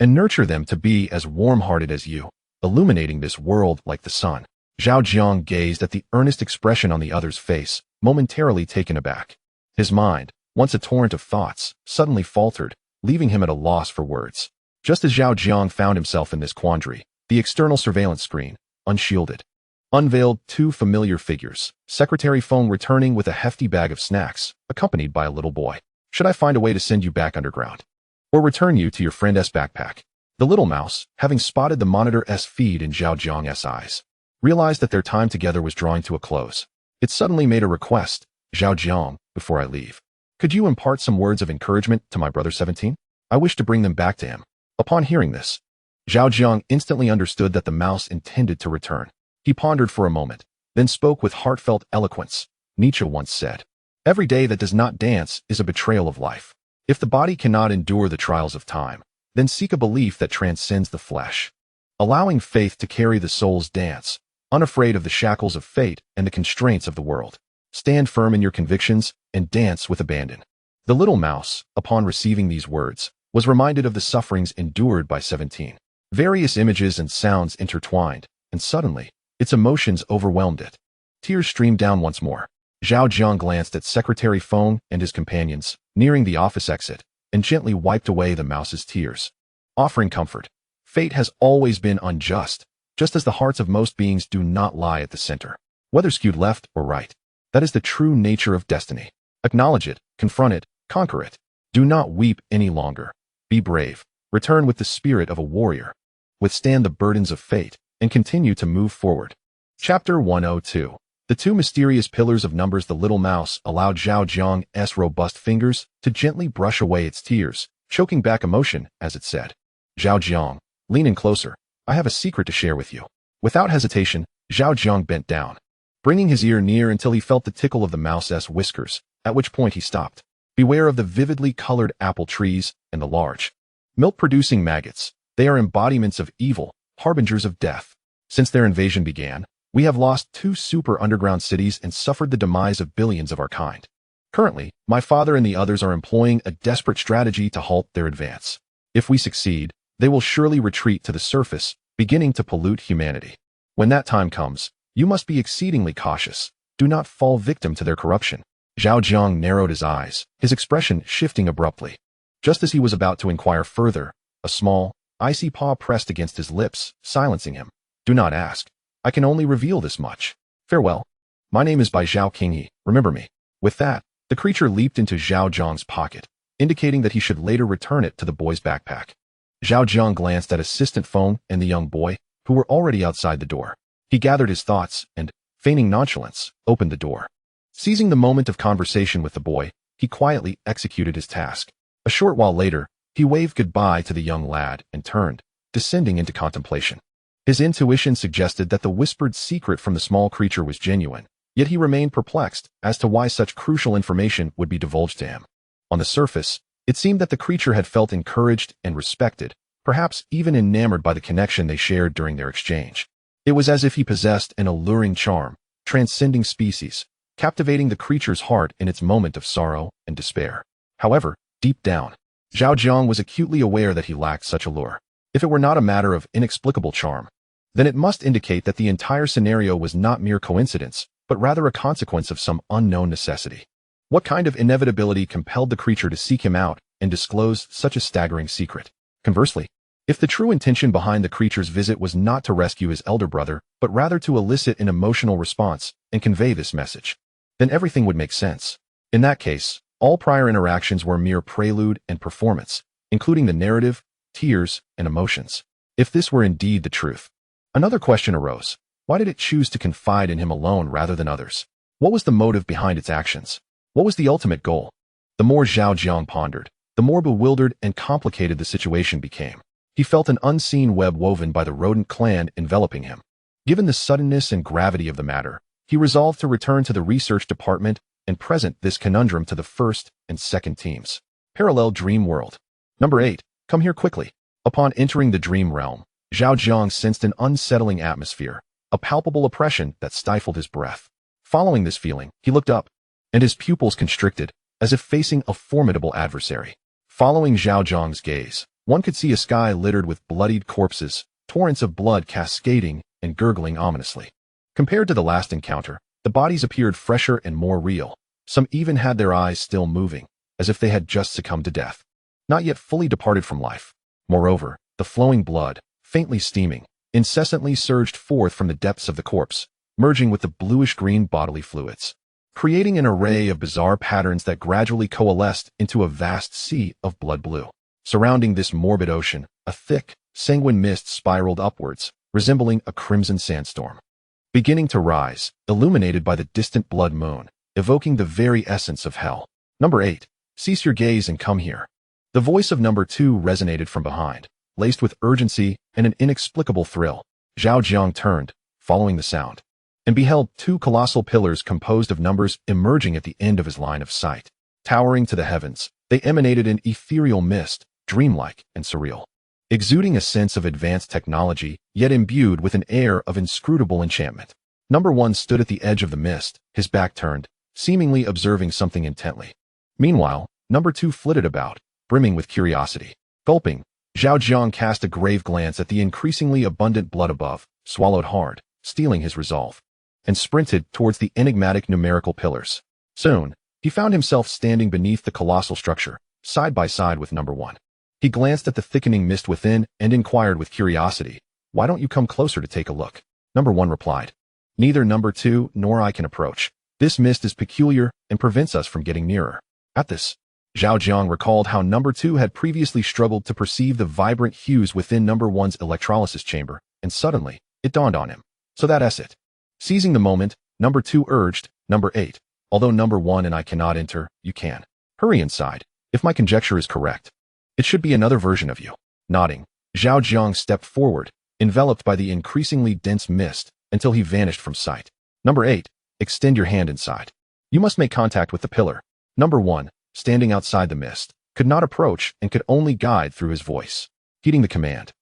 and nurture them to be as warm-hearted as you, illuminating this world like the sun. Zhao Jiang gazed at the earnest expression on the other's face, momentarily taken aback. His mind, once a torrent of thoughts, suddenly faltered, leaving him at a loss for words. Just as Zhao Jiang found himself in this quandary, the external surveillance screen, unshielded, unveiled two familiar figures, Secretary Feng returning with a hefty bag of snacks, accompanied by a little boy. Should I find a way to send you back underground? Or return you to your friend S backpack? The little mouse, having spotted the monitor S feed in Zhao Jiang's eyes, realized that their time together was drawing to a close. It suddenly made a request. Zhao Jiang, before I leave, could you impart some words of encouragement to my brother 17? I wish to bring them back to him. Upon hearing this, Zhao Jiang instantly understood that the mouse intended to return. He pondered for a moment, then spoke with heartfelt eloquence. Nietzsche once said, "Every day that does not dance is a betrayal of life. If the body cannot endure the trials of time, then seek a belief that transcends the flesh. Allowing faith to carry the soul's dance, unafraid of the shackles of fate and the constraints of the world. Stand firm in your convictions and dance with abandon." The little mouse, upon receiving these words, was reminded of the sufferings endured by 17. Various images and sounds intertwined, and suddenly, its emotions overwhelmed it. Tears streamed down once more. Zhao Jiang glanced at Secretary Feng and his companions, nearing the office exit, and gently wiped away the mouse's tears, offering comfort. Fate has always been unjust, just as the hearts of most beings do not lie at the center, whether skewed left or right. That is the true nature of destiny. Acknowledge it, confront it, conquer it. Do not weep any longer. Be brave. Return with the spirit of a warrior. Withstand the burdens of fate, and continue to move forward. Chapter 102. The two mysterious pillars of numbers. The little mouse allowed Zhao Jiang's robust fingers to gently brush away its tears, choking back emotion as it said, "Zhao Jiang, lean in closer. I have a secret to share with you." Without hesitation, Zhao Jiang bent down, bringing his ear near until he felt the tickle of the mouse's whiskers, at which point he stopped. Beware of the vividly colored apple trees and the large, milk-producing maggots. They are embodiments of evil, harbingers of death. Since their invasion began, we have lost 2 super underground cities and suffered the demise of billions of our kind. Currently, my father and the others are employing a desperate strategy to halt their advance. If we succeed, they will surely retreat to the surface, beginning to pollute humanity. When that time comes, you must be exceedingly cautious. Do not fall victim to their corruption. Zhao Jiang narrowed his eyes, his expression shifting abruptly. Just as he was about to inquire further, a small, icy paw pressed against his lips, silencing him. Do not ask. I can only reveal this much. Farewell. My name is Bai Zhao Qingyi, remember me. With that, the creature leaped into Zhao Jiang's pocket, indicating that he should later return it to the boy's backpack. Zhao Jiang glanced at Assistant Feng and the young boy, who were already outside the door. He gathered his thoughts and, feigning nonchalance, opened the door. Seizing the moment of conversation with the boy, he quietly executed his task. A short while later, he waved goodbye to the young lad and turned, descending into contemplation. His intuition suggested that the whispered secret from the small creature was genuine, yet he remained perplexed as to why such crucial information would be divulged to him. On the surface, it seemed that the creature had felt encouraged and respected, perhaps even enamored by the connection they shared during their exchange. It was as if he possessed an alluring charm, transcending species, captivating the creature's heart in its moment of sorrow and despair. However, deep down, Zhao Jiang was acutely aware that he lacked such allure. If it were not a matter of inexplicable charm, then it must indicate that the entire scenario was not mere coincidence, but rather a consequence of some unknown necessity. What kind of inevitability compelled the creature to seek him out and disclose such a staggering secret? Conversely, if the true intention behind the creature's visit was not to rescue his elder brother, but rather to elicit an emotional response and convey this message, then everything would make sense. In that case, all prior interactions were mere prelude and performance, including the narrative, tears, and emotions. If this were indeed the truth, another question arose. Why did it choose to confide in him alone rather than others? What was the motive behind its actions? What was the ultimate goal? The more Zhao Jiang pondered, the more bewildered and complicated the situation became. He felt an unseen web woven by the rodent clan enveloping him. Given the suddenness and gravity of the matter, he resolved to return to the research department and present this conundrum to the first and second teams. Parallel Dream World. Number 8. Come here quickly. Upon entering the dream realm, Zhao Jiang sensed an unsettling atmosphere, a palpable oppression that stifled his breath. Following this feeling, he looked up, and his pupils constricted, as if facing a formidable adversary. Following Zhao Jiang's gaze, one could see a sky littered with bloodied corpses, torrents of blood cascading and gurgling ominously. Compared to the last encounter, the bodies appeared fresher and more real. Some even had their eyes still moving, as if they had just succumbed to death, not yet fully departed from life. Moreover, the flowing blood, faintly steaming, incessantly surged forth from the depths of the corpse, merging with the bluish-green bodily fluids, creating an array of bizarre patterns that gradually coalesced into a vast sea of blood blue. Surrounding this morbid ocean, a thick, sanguine mist spiraled upwards, resembling a crimson sandstorm, beginning to rise, illuminated by the distant blood moon, evoking the very essence of hell. Number 8. Cease your gaze and come here. The voice of number 2 resonated from behind, laced with urgency and an inexplicable thrill. Zhao Jiang turned, following the sound, and beheld 2 colossal pillars composed of numbers emerging at the end of his line of sight. Towering to the heavens, they emanated an ethereal mist, dreamlike and surreal, exuding a sense of advanced technology, yet imbued with an air of inscrutable enchantment. Number 1 stood at the edge of the mist, his back turned, seemingly observing something intently. Meanwhile, number 2 flitted about, brimming with curiosity. Gulping, Zhao Jiang cast a grave glance at the increasingly abundant blood above, swallowed hard, steeling his resolve, and sprinted towards the enigmatic numerical pillars. Soon, he found himself standing beneath the colossal structure, side by side with number 1. He glanced at the thickening mist within and inquired with curiosity, "Why don't you come closer to take a look?" Number 1 replied, "Neither number 2 nor I can approach. This mist is peculiar and prevents us from getting nearer." At this, Zhao Jiang recalled how number 2 had previously struggled to perceive the vibrant hues within number 1's electrolysis chamber, and suddenly, it dawned on him. So that's it. Seizing the moment, number 2 urged, "Number 8, although number 1 and I cannot enter, you can. Hurry inside. If my conjecture is correct, it should be another version of you." Nodding, Zhao Jiang stepped forward, enveloped by the increasingly dense mist, until he vanished from sight. Number 8, extend your hand inside. You must make contact with the pillar. Number 1, standing outside the mist, could not approach and could only guide through his voice. Heeding the command,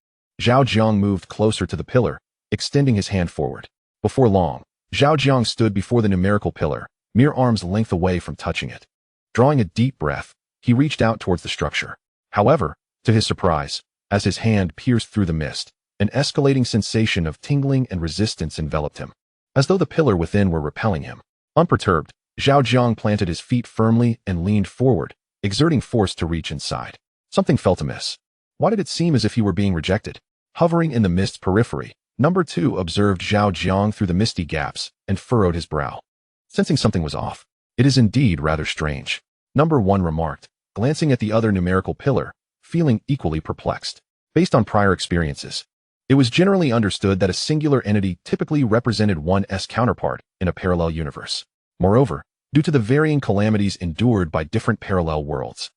Zhao Jiang moved closer to the pillar, extending his hand forward. Before long, Zhao Jiang stood before the numerical pillar, mere arm's length away from touching it. Drawing a deep breath, he reached out towards the structure. However, to his surprise, as his hand pierced through the mist, an escalating sensation of tingling and resistance enveloped him, as though the pillar within were repelling him. Unperturbed, Zhao Jiang planted his feet firmly and leaned forward, exerting force to reach inside. Something felt amiss. Why did it seem as if he were being rejected? Hovering in the mist's periphery, number 2 observed Zhao Jiang through the misty gaps and furrowed his brow. Sensing something was off. "It is indeed rather strange," number 1 remarked, glancing at the other numerical pillar, feeling equally perplexed. Based on prior experiences, it was generally understood that a singular entity typically represented one's counterpart in a parallel universe. Moreover, due to the varying calamities endured by different parallel worlds,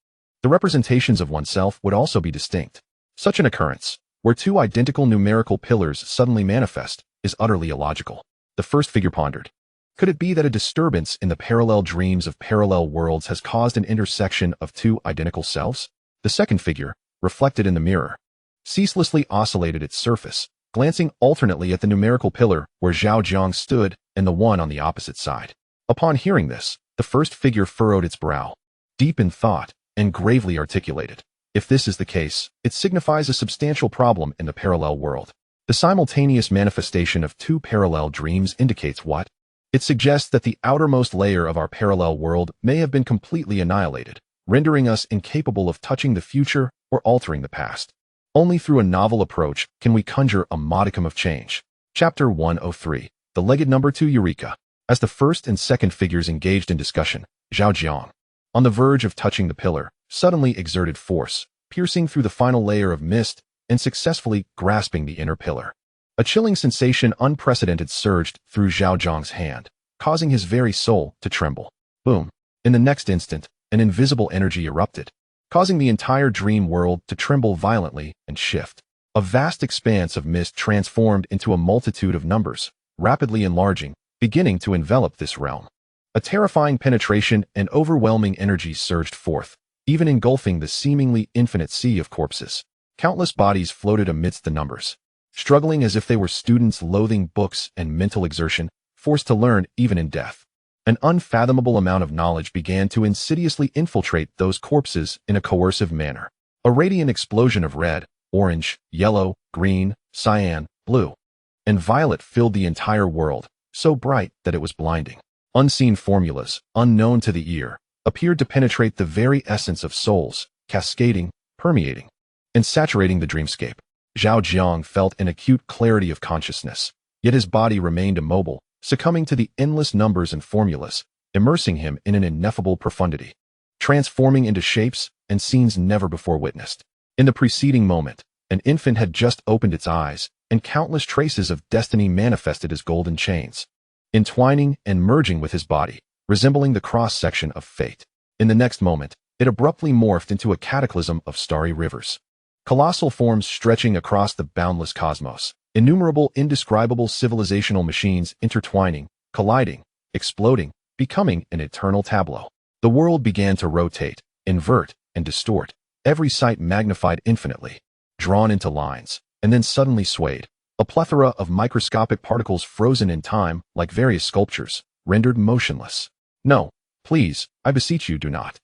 the representations of oneself would also be distinct. Such an occurrence, where 2 identical numerical pillars suddenly manifest, is utterly illogical. The first figure pondered. Could it be that a disturbance in the parallel dreams of parallel worlds has caused an intersection of 2 identical selves? The second figure, reflected in the mirror, ceaselessly oscillated its surface, glancing alternately at the numerical pillar where Zhao Jiang stood and the one on the opposite side. Upon hearing this, the first figure furrowed its brow, deep in thought, and gravely articulated, "If this is the case, it signifies a substantial problem in the parallel world. The simultaneous manifestation of 2 parallel dreams indicates what? It suggests that the outermost layer of our parallel world may have been completely annihilated, rendering us incapable of touching the future or altering the past. Only through a novel approach can we conjure a modicum of change." Chapter 103. The Legged Number 2 Eureka. As the first and second figures engaged in discussion, Zhao Jiang, on the verge of touching the pillar, suddenly exerted force, piercing through the final layer of mist and successfully grasping the inner pillar. A chilling sensation unprecedented surged through Zhao Jiang's hand, causing his very soul to tremble. Boom! In the next instant, an invisible energy erupted, causing the entire dream world to tremble violently and shift. A vast expanse of mist transformed into a multitude of numbers, rapidly enlarging, beginning to envelop this realm. A terrifying penetration and overwhelming energy surged forth, even engulfing the seemingly infinite sea of corpses. Countless bodies floated amidst the numbers, struggling as if they were students loathing books and mental exertion, forced to learn even in death. An unfathomable amount of knowledge began to insidiously infiltrate those corpses in a coercive manner. A radiant explosion of red, orange, yellow, green, cyan, blue, and violet filled the entire world, so bright that it was blinding. Unseen formulas, unknown to the ear, appeared to penetrate the very essence of souls, cascading, permeating, and saturating the dreamscape. Zhao Jiang felt an acute clarity of consciousness, yet his body remained immobile, succumbing to the endless numbers and formulas, immersing him in an ineffable profundity, transforming into shapes and scenes never before witnessed. In the preceding moment, an infant had just opened its eyes, and countless traces of destiny manifested as golden chains, entwining and merging with his body, resembling the cross-section of fate. In the next moment, it abruptly morphed into a cataclysm of starry rivers, colossal forms stretching across the boundless cosmos, innumerable indescribable civilizational machines intertwining, colliding, exploding, becoming an eternal tableau. The world began to rotate, invert, and distort, every sight magnified infinitely, drawn into lines, and then suddenly swayed. A plethora of microscopic particles frozen in time, like various sculptures, rendered motionless. No, please, I beseech you, do not.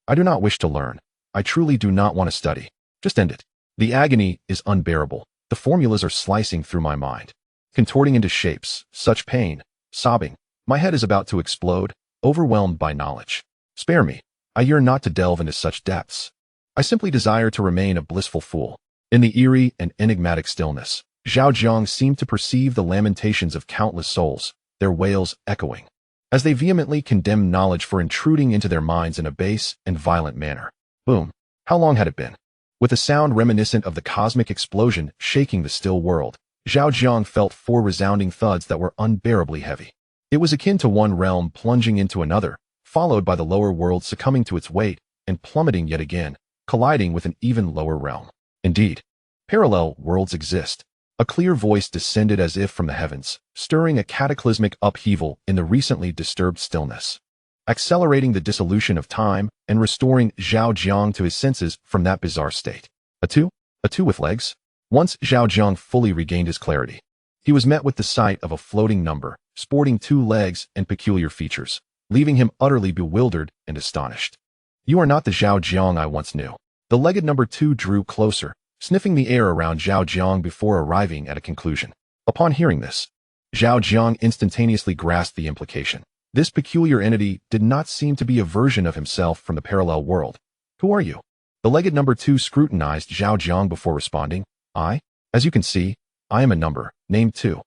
I do not wish to learn. I truly do not want to study. Just end it. The agony is unbearable. The formulas are slicing through my mind, contorting into shapes, such pain, sobbing. My head is about to explode, overwhelmed by knowledge. Spare me. I yearn not to delve into such depths. I simply desire to remain a blissful fool. In the eerie and enigmatic stillness, Zhao Jiang seemed to perceive the lamentations of countless souls, their wails echoing, as they vehemently condemned knowledge for intruding into their minds in a base and violent manner. Boom. How long had it been? With a sound reminiscent of the cosmic explosion shaking the still world, Zhao Jiang felt 4 resounding thuds that were unbearably heavy. It was akin to one realm plunging into another, followed by the lower world succumbing to its weight and plummeting yet again, colliding with an even lower realm. Indeed, parallel worlds exist. A clear voice descended as if from the heavens, stirring a cataclysmic upheaval in the recently disturbed stillness, accelerating the dissolution of time and restoring Zhao Jiang to his senses from that bizarre state. A two with legs? Once Zhao Jiang fully regained his clarity, he was met with the sight of a floating number, sporting 2 legs and peculiar features, leaving him utterly bewildered and astonished. You are not the Zhao Jiang I once knew. The legged number 2 drew closer, sniffing the air around Zhao Jiang before arriving at a conclusion. Upon hearing this, Zhao Jiang instantaneously grasped the implication. This peculiar entity did not seem to be a version of himself from the parallel world. Who are you? The legged number 2 scrutinized Zhao Jiang before responding. As you can see, I am a number, named 2.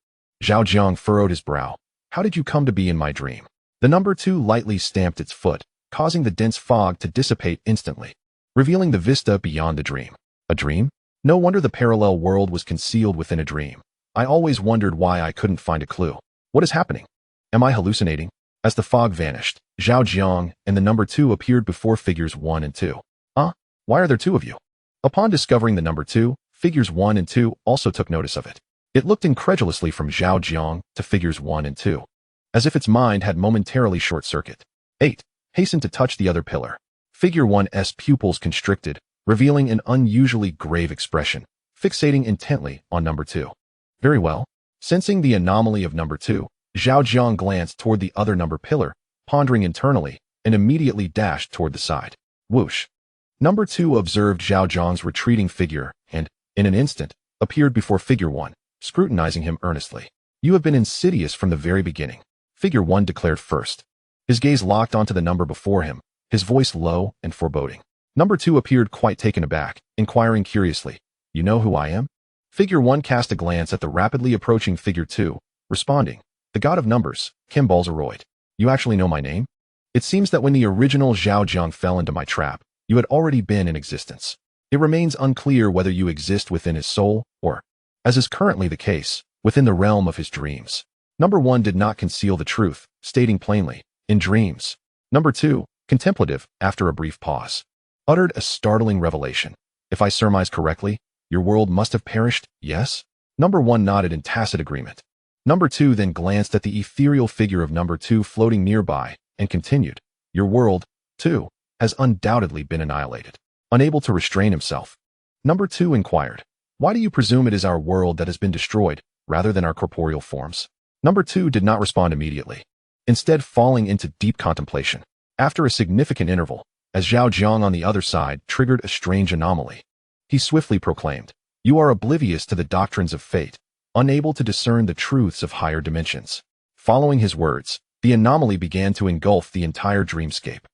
Zhao Jiang furrowed his brow. How did you come to be in my dream? The number 2 lightly stamped its foot, causing the dense fog to dissipate instantly, revealing the vista beyond the dream. A dream? No wonder the parallel world was concealed within a dream. I always wondered why I couldn't find a clue. What is happening? Am I hallucinating? As the fog vanished, Zhao Jiang and the number 2 appeared before figures 1 and 2. Why are there 2 of you? Upon discovering the number 2, figures 1 and 2 also took notice of it. It looked incredulously from Zhao Jiang to figures 1 and 2, as if its mind had momentarily short-circuited. 8. Hastened to touch the other pillar. Figure 1's pupils constricted, revealing an unusually grave expression, fixating intently on number 2. Very well. Sensing the anomaly of number 2, Zhao Jiang glanced toward the other number pillar, pondering internally, and immediately dashed toward the side. Whoosh. Number 2 observed Zhao Jiang's retreating figure and, in an instant, appeared before figure 1, scrutinizing him earnestly. You have been insidious from the very beginning, figure 1 declared first. His gaze locked onto the number before him, his voice low and foreboding. Number 2 appeared quite taken aback, inquiring curiously, You know who I am? Figure 1 cast a glance at the rapidly approaching figure 2, responding, The god of numbers, Kimbalzeroid. You actually know my name? It seems that when the original Zhao Jiang fell into my trap, you had already been in existence. It remains unclear whether you exist within his soul or, as is currently the case, within the realm of his dreams. Number 1 did not conceal the truth, stating plainly, in dreams. Number 2, Contemplative, after a brief pause, uttered a startling revelation. If I surmise correctly, your world must have perished, yes? Number 1 nodded in tacit agreement. Number 2 then glanced at the ethereal figure of Number 2 floating nearby and continued. Your world, too, has undoubtedly been annihilated. Unable to restrain himself, Number 2 inquired, why do you presume it is our world that has been destroyed, rather than our corporeal forms? Number 2 did not respond immediately, instead falling into deep contemplation. After a significant interval, as Zhao Jiang on the other side triggered a strange anomaly, he swiftly proclaimed, you are oblivious to the doctrines of fate, unable to discern the truths of higher dimensions. Following his words, the anomaly began to engulf the entire dreamscape.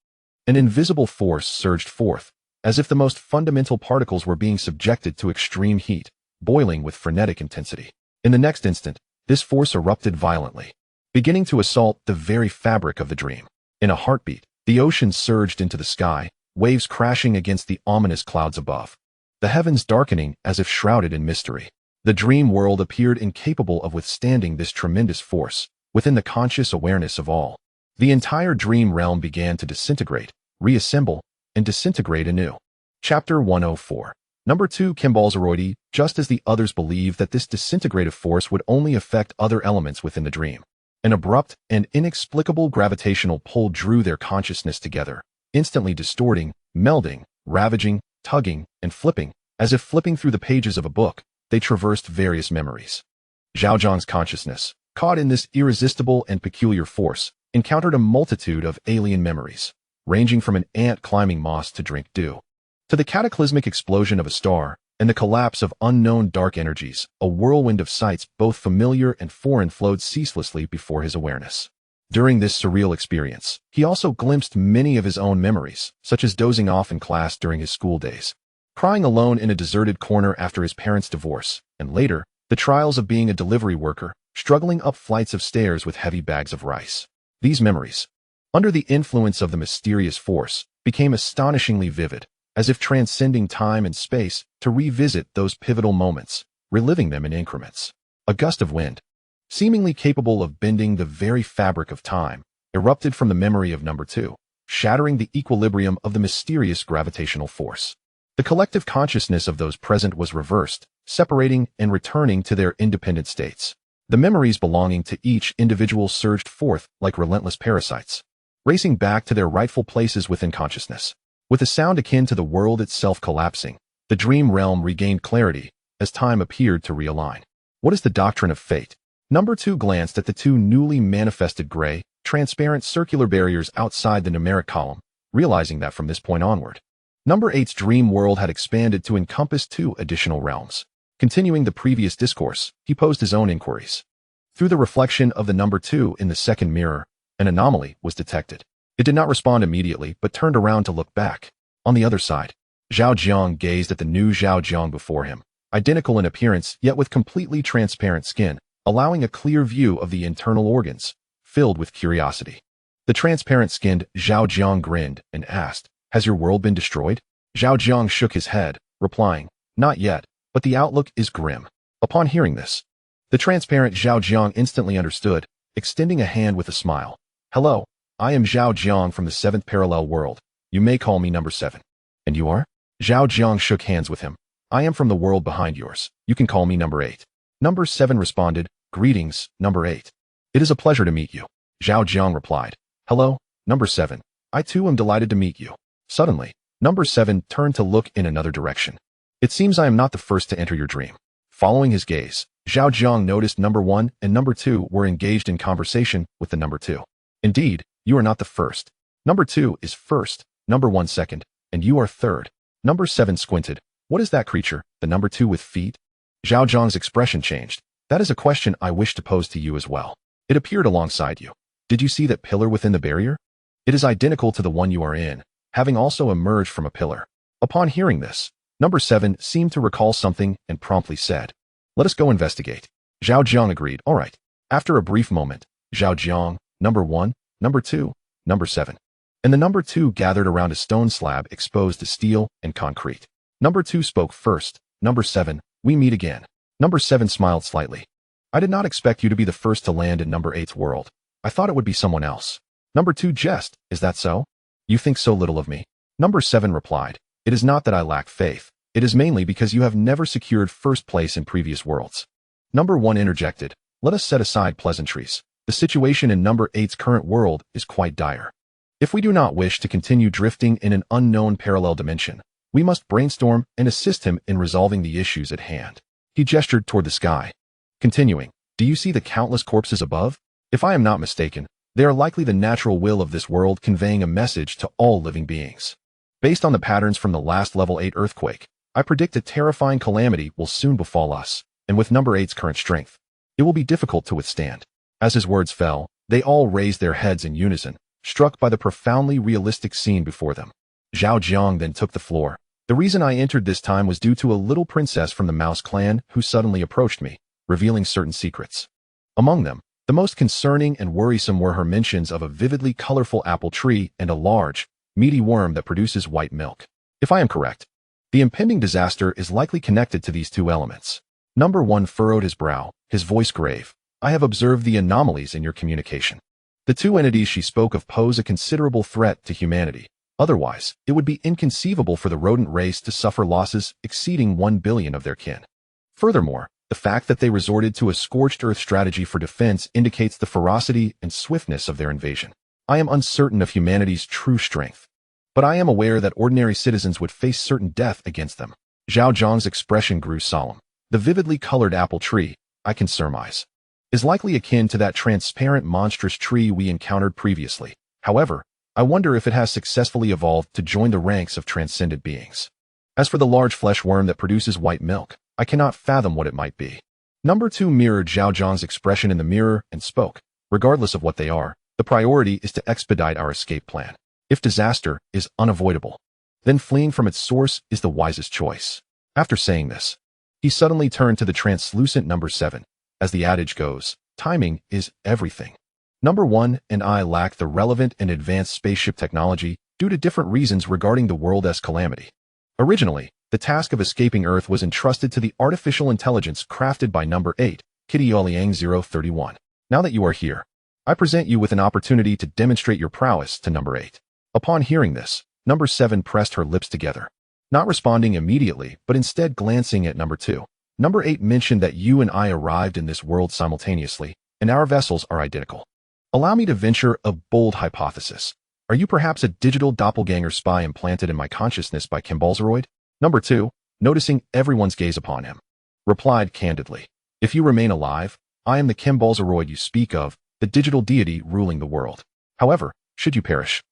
An invisible force surged forth, as if the most fundamental particles were being subjected to extreme heat, boiling with frenetic intensity. In the next instant, this force erupted violently, beginning to assault the very fabric of the dream. In a heartbeat, the ocean surged into the sky, waves crashing against the ominous clouds above, the heavens darkening as if shrouded in mystery. The dream world appeared incapable of withstanding this tremendous force, within the conscious awareness of all. The entire dream realm began to disintegrate, reassemble, and disintegrate anew. Chapter 104. Number 2 Kimbalzeroidy, just as the others believed that this disintegrative force would only affect other elements within the dream. An abrupt and inexplicable gravitational pull drew their consciousness together, instantly distorting, melding, ravaging, tugging, and flipping. As if flipping through the pages of a book, they traversed various memories. Zhao Jiang's consciousness, caught in this irresistible and peculiar force, encountered a multitude of alien memories, ranging from an ant climbing moss to drink dew, to the cataclysmic explosion of a star and the collapse of unknown dark energies. A whirlwind of sights both familiar and foreign flowed ceaselessly before his awareness. During this surreal experience, he also glimpsed many of his own memories, such as dozing off in class during his school days, crying alone in a deserted corner after his parents' divorce, and later, the trials of being a delivery worker, struggling up flights of stairs with heavy bags of rice. These memories, under the influence of the mysterious force, became astonishingly vivid, as if transcending time and space to revisit those pivotal moments, reliving them in increments. A gust of wind, seemingly capable of bending the very fabric of time, erupted from the memory of Number 2, shattering the equilibrium of the mysterious gravitational force. The collective consciousness of those present was reversed, separating and returning to their independent states. The memories belonging to each individual surged forth like relentless parasites, racing back to their rightful places within consciousness. With a sound akin to the world itself collapsing, the dream realm regained clarity as time appeared to realign. What is the doctrine of fate? Number 2 glanced at the two newly manifested gray, transparent circular barriers outside the numeric column, realizing that from this point onward, Number 8's dream world had expanded to encompass 2 additional realms. Continuing the previous discourse, he posed his own inquiries. Through the reflection of the Number 2 in the second mirror, an anomaly was detected. It did not respond immediately, but turned around to look back. On the other side, Zhao Jiang gazed at the new Zhao Jiang before him, identical in appearance yet with completely transparent skin, allowing a clear view of the internal organs, filled with curiosity. The transparent-skinned Zhao Jiang grinned and asked, has your world been destroyed? Zhao Jiang shook his head, replying, not yet, but the outlook is grim. Upon hearing this, the transparent Zhao Jiang instantly understood, extending a hand with a smile. Hello, I am Zhao Jiang from the 7th parallel world. You may call me Number 7. And you are? Zhao Jiang shook hands with him. I am from the world behind yours. You can call me Number 8. Number 7 responded, greetings, Number 8. It is a pleasure to meet you. Zhao Jiang replied. Hello, Number 7. I too am delighted to meet you. Suddenly, Number 7 turned to look in another direction. It seems I am not the first to enter your dream. Following his gaze, Zhao Jiang noticed Number 1 and Number 2 were engaged in conversation with the Number 2. Indeed, you are not the first. Number 2 is first, Number 1 second, and you are third. Number 7 squinted. What is that creature, the Number 2 with feet? Zhao Jiang's expression changed. That is a question I wish to pose to you as well. It appeared alongside you. Did you see that pillar within the barrier? It is identical to the one you are in, having also emerged from a pillar. Upon hearing this, Number 7 seemed to recall something and promptly said, let us go investigate. Zhao Jiang agreed, all right. After a brief moment, Zhao Jiang, Number 1, Number 2, Number 7, and the Number 2 gathered around a stone slab exposed to steel and concrete. Number 2 spoke first. Number 7, we meet again. Number 7 smiled slightly. I did not expect you to be the first to land in Number 8's world. I thought it would be someone else. Number 2 jest, is that so? You think so little of me. Number 7 replied, it is not that I lack faith. It is mainly because you have never secured first place in previous worlds. Number 1 interjected, let us set aside pleasantries. The situation in number 8's current world is quite dire. If we do not wish to continue drifting in an unknown parallel dimension, we must brainstorm and assist him in resolving the issues at hand. He gestured toward the sky. Continuing, do you see the countless corpses above? If I am not mistaken, they are likely the natural will of this world conveying a message to all living beings. Based on the patterns from the last level 8 earthquake, I predict a terrifying calamity will soon befall us, and with number 8's current strength, it will be difficult to withstand. As his words fell, they all raised their heads in unison, struck by the profoundly realistic scene before them. Zhao Jiang then took the floor. The reason I entered this time was due to a little princess from the Mouse clan who suddenly approached me, revealing certain secrets. Among them, the most concerning and worrisome were her mentions of a vividly colorful apple tree and a large, meaty worm that produces white milk. If I am correct, the impending disaster is likely connected to these two elements. Number 1 furrowed his brow, his voice grave. I have observed the anomalies in your communication. The two entities she spoke of pose a considerable threat to humanity. Otherwise, it would be inconceivable for the rodent race to suffer losses exceeding 1 billion of their kin. Furthermore, the fact that they resorted to a scorched earth strategy for defense indicates the ferocity and swiftness of their invasion. I am uncertain of humanity's true strength, but I am aware that ordinary citizens would face certain death against them. Zhao Jiang's expression grew solemn. The vividly colored apple tree, I can surmise, is likely akin to that transparent monstrous tree we encountered previously. However, I wonder if it has successfully evolved to join the ranks of transcendent beings. As for the large flesh worm that produces white milk, I cannot fathom what it might be. Number 2 mirrored Zhao Jiang's expression in the mirror and spoke. Regardless of what they are, the priority is to expedite our escape plan. If disaster is unavoidable, then fleeing from its source is the wisest choice. After saying this, he suddenly turned to the translucent number 7. As the adage goes, timing is everything. Number 1 and I lack the relevant and advanced spaceship technology due to different reasons regarding the world's calamity. Originally, the task of escaping Earth was entrusted to the artificial intelligence crafted by number 8, Kitty Oliang 031. Now that you are here, I present you with an opportunity to demonstrate your prowess to number 8. Upon hearing this, number 7 pressed her lips together, not responding immediately, but instead glancing at number 2. Number 8 mentioned that you and I arrived in this world simultaneously, and our vessels are identical. Allow me to venture a bold hypothesis. Are you perhaps a digital doppelganger spy implanted in my consciousness by Kimbalzeroid? Number 2, noticing everyone's gaze upon him, replied candidly, if you remain alive, I am the Kimbalzeroid you speak of, the digital deity ruling the world. However, should you perish,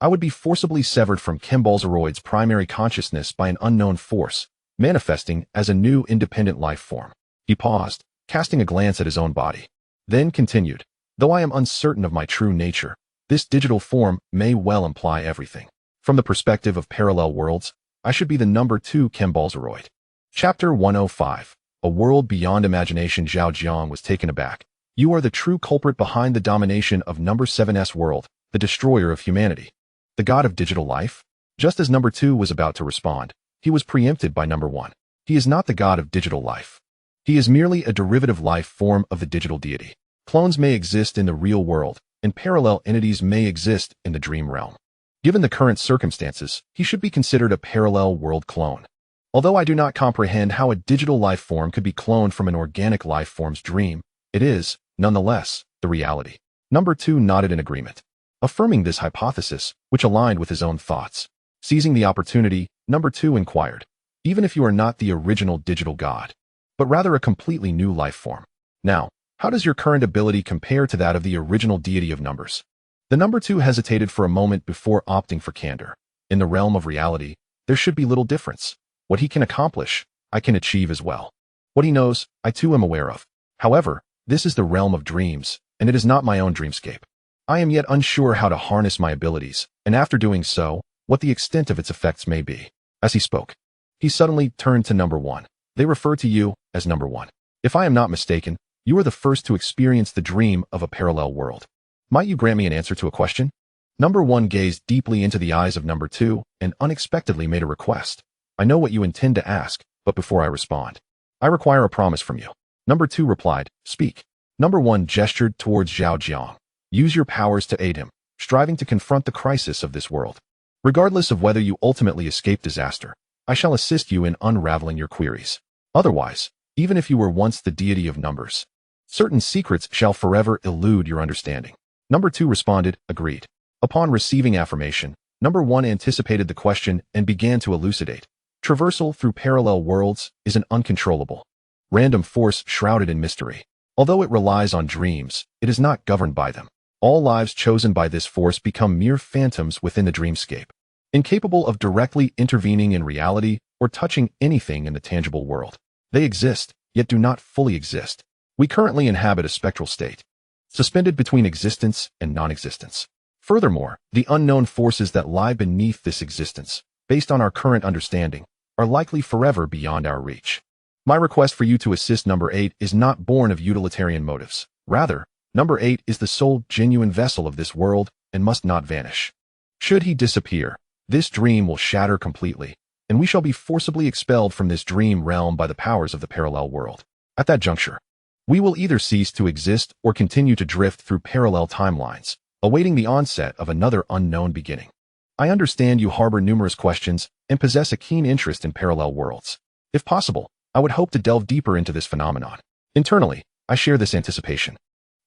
I would be forcibly severed from Kimbalzeroid's primary consciousness by an unknown force, manifesting as a new independent life form. He paused, casting a glance at his own body, then continued, though I am uncertain of my true nature, this digital form may well imply everything. From the perspective of parallel worlds, I should be the number 2 Kimbalzeroid. Chapter 105. A world beyond imagination. Zhao Jiang was taken aback. You are the true culprit behind the domination of number 7's world, the destroyer of humanity. The god of digital life? Just as number 2 was about to respond, he was preempted by number 1. He is not the god of digital life. He is merely a derivative life form of the digital deity. Clones may exist in the real world, and parallel entities may exist in the dream realm. Given the current circumstances, he should be considered a parallel world clone. Although I do not comprehend how a digital life form could be cloned from an organic life form's dream, it is, nonetheless, the reality. Number 2 nodded in agreement, affirming this hypothesis, which aligned with his own thoughts. Seizing the opportunity, number 2 inquired, even if you are not the original digital god, but rather a completely new life form. Now, how does your current ability compare to that of the original deity of numbers? The number 2 hesitated for a moment before opting for candor. In the realm of reality, there should be little difference. What he can accomplish, I can achieve as well. What he knows, I too am aware of. However, this is the realm of dreams, and it is not my own dreamscape. I am yet unsure how to harness my abilities, and after doing so, what the extent of its effects may be. As he spoke, he suddenly turned to number 1. They refer to you as number 1. If I am not mistaken, you are the first to experience the dream of a parallel world. Might you grant me an answer to a question? Number 1 gazed deeply into the eyes of number 2 and unexpectedly made a request. I know what you intend to ask, but before I respond, I require a promise from you. Number 2 replied, speak. Number 1 gestured towards Zhao Jiang. Use your powers to aid him. striving to confront the crisis of this world. Regardless of whether you ultimately escape disaster, I shall assist you in unraveling your queries. Otherwise, even if you were once the deity of numbers, certain secrets shall forever elude your understanding. Number 2 responded, agreed. Upon receiving affirmation, Number 1 anticipated the question and began to elucidate. Traversal through parallel worlds is an uncontrollable, random force shrouded in mystery. Although it relies on dreams, it is not governed by them. All lives chosen by this force become mere phantoms within the dreamscape, incapable of directly intervening in reality or touching anything in the tangible world. They exist, yet do not fully exist. We currently inhabit a spectral state, suspended between existence and non-existence. Furthermore, the unknown forces that lie beneath this existence, based on our current understanding, are likely forever beyond our reach. My request for you to assist Number 8 is not born of utilitarian motives. Rather, Number 8 is the sole genuine vessel of this world and must not vanish. Should he disappear, this dream will shatter completely, and we shall be forcibly expelled from this dream realm by the powers of the parallel world. At that juncture, we will either cease to exist or continue to drift through parallel timelines, awaiting the onset of another unknown beginning. I understand you harbor numerous questions and possess a keen interest in parallel worlds. If possible, I would hope to delve deeper into this phenomenon. Internally, I share this anticipation.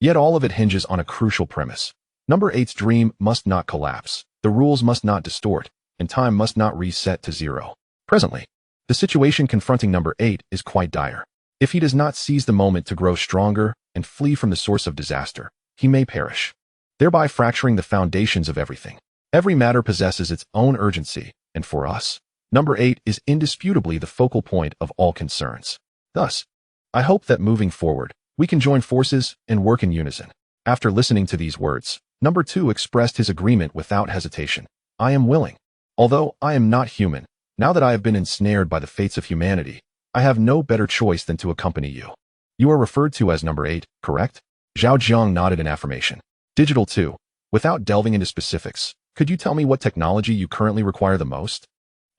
Yet all of it hinges on a crucial premise. Number 8's dream must not collapse, the rules must not distort, and time must not reset to zero. Presently, the situation confronting Number 8 is quite dire. If he does not seize the moment to grow stronger and flee from the source of disaster, he may perish, thereby fracturing the foundations of everything. Every matter possesses its own urgency, and for us, Number 8 is indisputably the focal point of all concerns. Thus, I hope that moving forward, we can join forces and work in unison. After listening to these words, Number 2 expressed his agreement without hesitation. I am willing. Although I am not human, now that I have been ensnared by the fates of humanity, I have no better choice than to accompany you. You are referred to as Number 8, correct? Zhao Jiang nodded in affirmation. Digital 2, without delving into specifics, could you tell me what technology you currently require the most?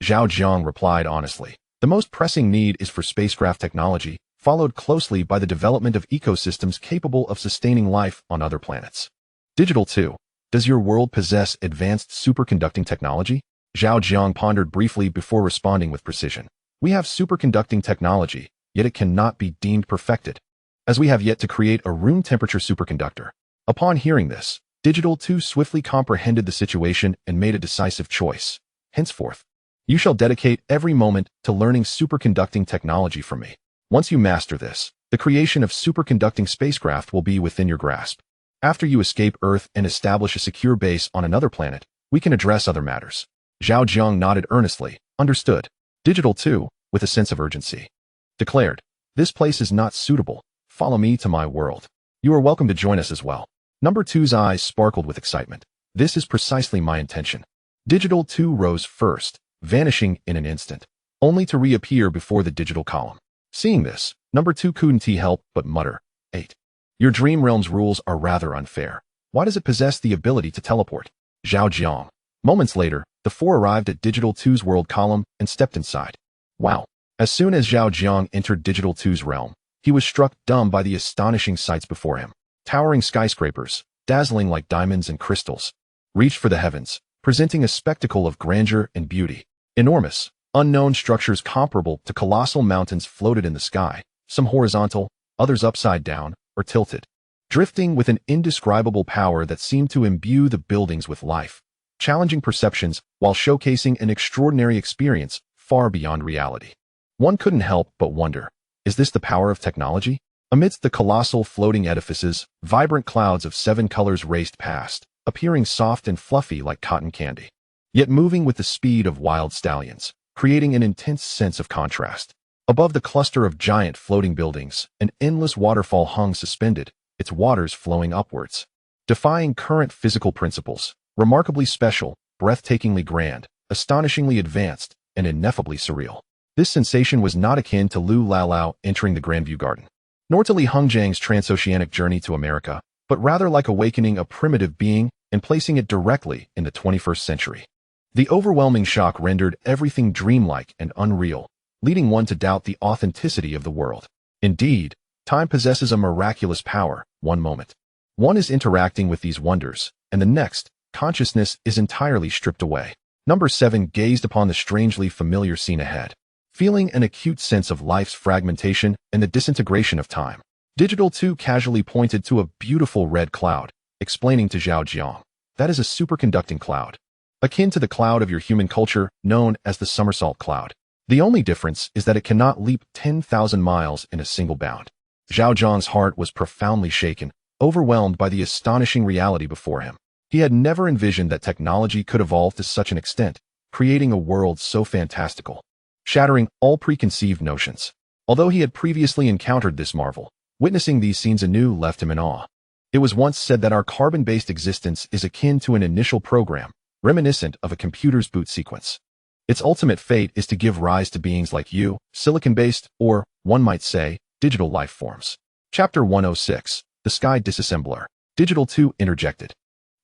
Zhao Jiang replied honestly. The most pressing need is for spacecraft technology, followed closely by the development of ecosystems capable of sustaining life on other planets. Digital 2, does your world possess advanced superconducting technology? Zhao Jiang pondered briefly before responding with precision. We have superconducting technology, yet it cannot be deemed perfected, as we have yet to create a room temperature superconductor. Upon hearing this, Digital 2 swiftly comprehended the situation and made a decisive choice. Henceforth, you shall dedicate every moment to learning superconducting technology from me. Once you master this, the creation of superconducting spacecraft will be within your grasp. After you escape Earth and establish a secure base on another planet, we can address other matters. Zhao Jiang nodded earnestly. Understood. Digital 2, with a sense of urgency, declared, this place is not suitable. Follow me to my world. You are welcome to join us as well. Number 2's eyes sparkled with excitement. This is precisely my intention. Digital 2 rose first, vanishing in an instant, only to reappear before the digital column. Seeing this, Number 2 couldn't help but mutter, 8. Your dream realm's rules are rather unfair. Why does it possess the ability to teleport? Zhao Jiang. Moments later, the four arrived at Digital 2's world column and stepped inside. Wow. As soon as Zhao Jiang entered Digital 2's realm, he was struck dumb by the astonishing sights before him. Towering skyscrapers, dazzling like diamonds and crystals, reached for the heavens, presenting a spectacle of grandeur and beauty. Enormous, unknown structures comparable to colossal mountains floated in the sky, some horizontal, others upside down or tilted, drifting with an indescribable power that seemed to imbue the buildings with life, challenging perceptions while showcasing an extraordinary experience far beyond reality. One couldn't help but wonder, is this the power of technology? Amidst the colossal floating edifices, vibrant clouds of 7 colors raced past, appearing soft and fluffy like cotton candy, yet moving with the speed of wild stallions, creating an intense sense of contrast. Above the cluster of giant floating buildings, an endless waterfall hung suspended, its waters flowing upwards, defying current physical principles, remarkably special, breathtakingly grand, astonishingly advanced, and ineffably surreal. This sensation was not akin to Lu Laolao entering the Grandview Garden, nor to Li Hongjiang's transoceanic journey to America, but rather like awakening a primitive being and placing it directly in the 21st century. The overwhelming shock rendered everything dreamlike and unreal, leading one to doubt the authenticity of the world. Indeed, time possesses a miraculous power. One moment, one is interacting with these wonders, and the next, consciousness is entirely stripped away. Number 7 gazed upon the strangely familiar scene ahead, feeling an acute sense of life's fragmentation and the disintegration of time. Digital 2 casually pointed to a beautiful red cloud, explaining to Zhao Jiang, that is a superconducting cloud, akin to the cloud of your human culture known as the somersault cloud. The only difference is that it cannot leap 10,000 miles in a single bound. Zhao Jiang's heart was profoundly shaken, overwhelmed by the astonishing reality before him. He had never envisioned that technology could evolve to such an extent, creating a world so fantastical, shattering all preconceived notions. Although he had previously encountered this marvel, witnessing these scenes anew left him in awe. It was once said that our carbon-based existence is akin to an initial program, reminiscent of a computer's boot sequence. Its ultimate fate is to give rise to beings like you, silicon-based, or, one might say, digital life forms. Chapter 106, The Sky Disassembler. Digital 2 interjected,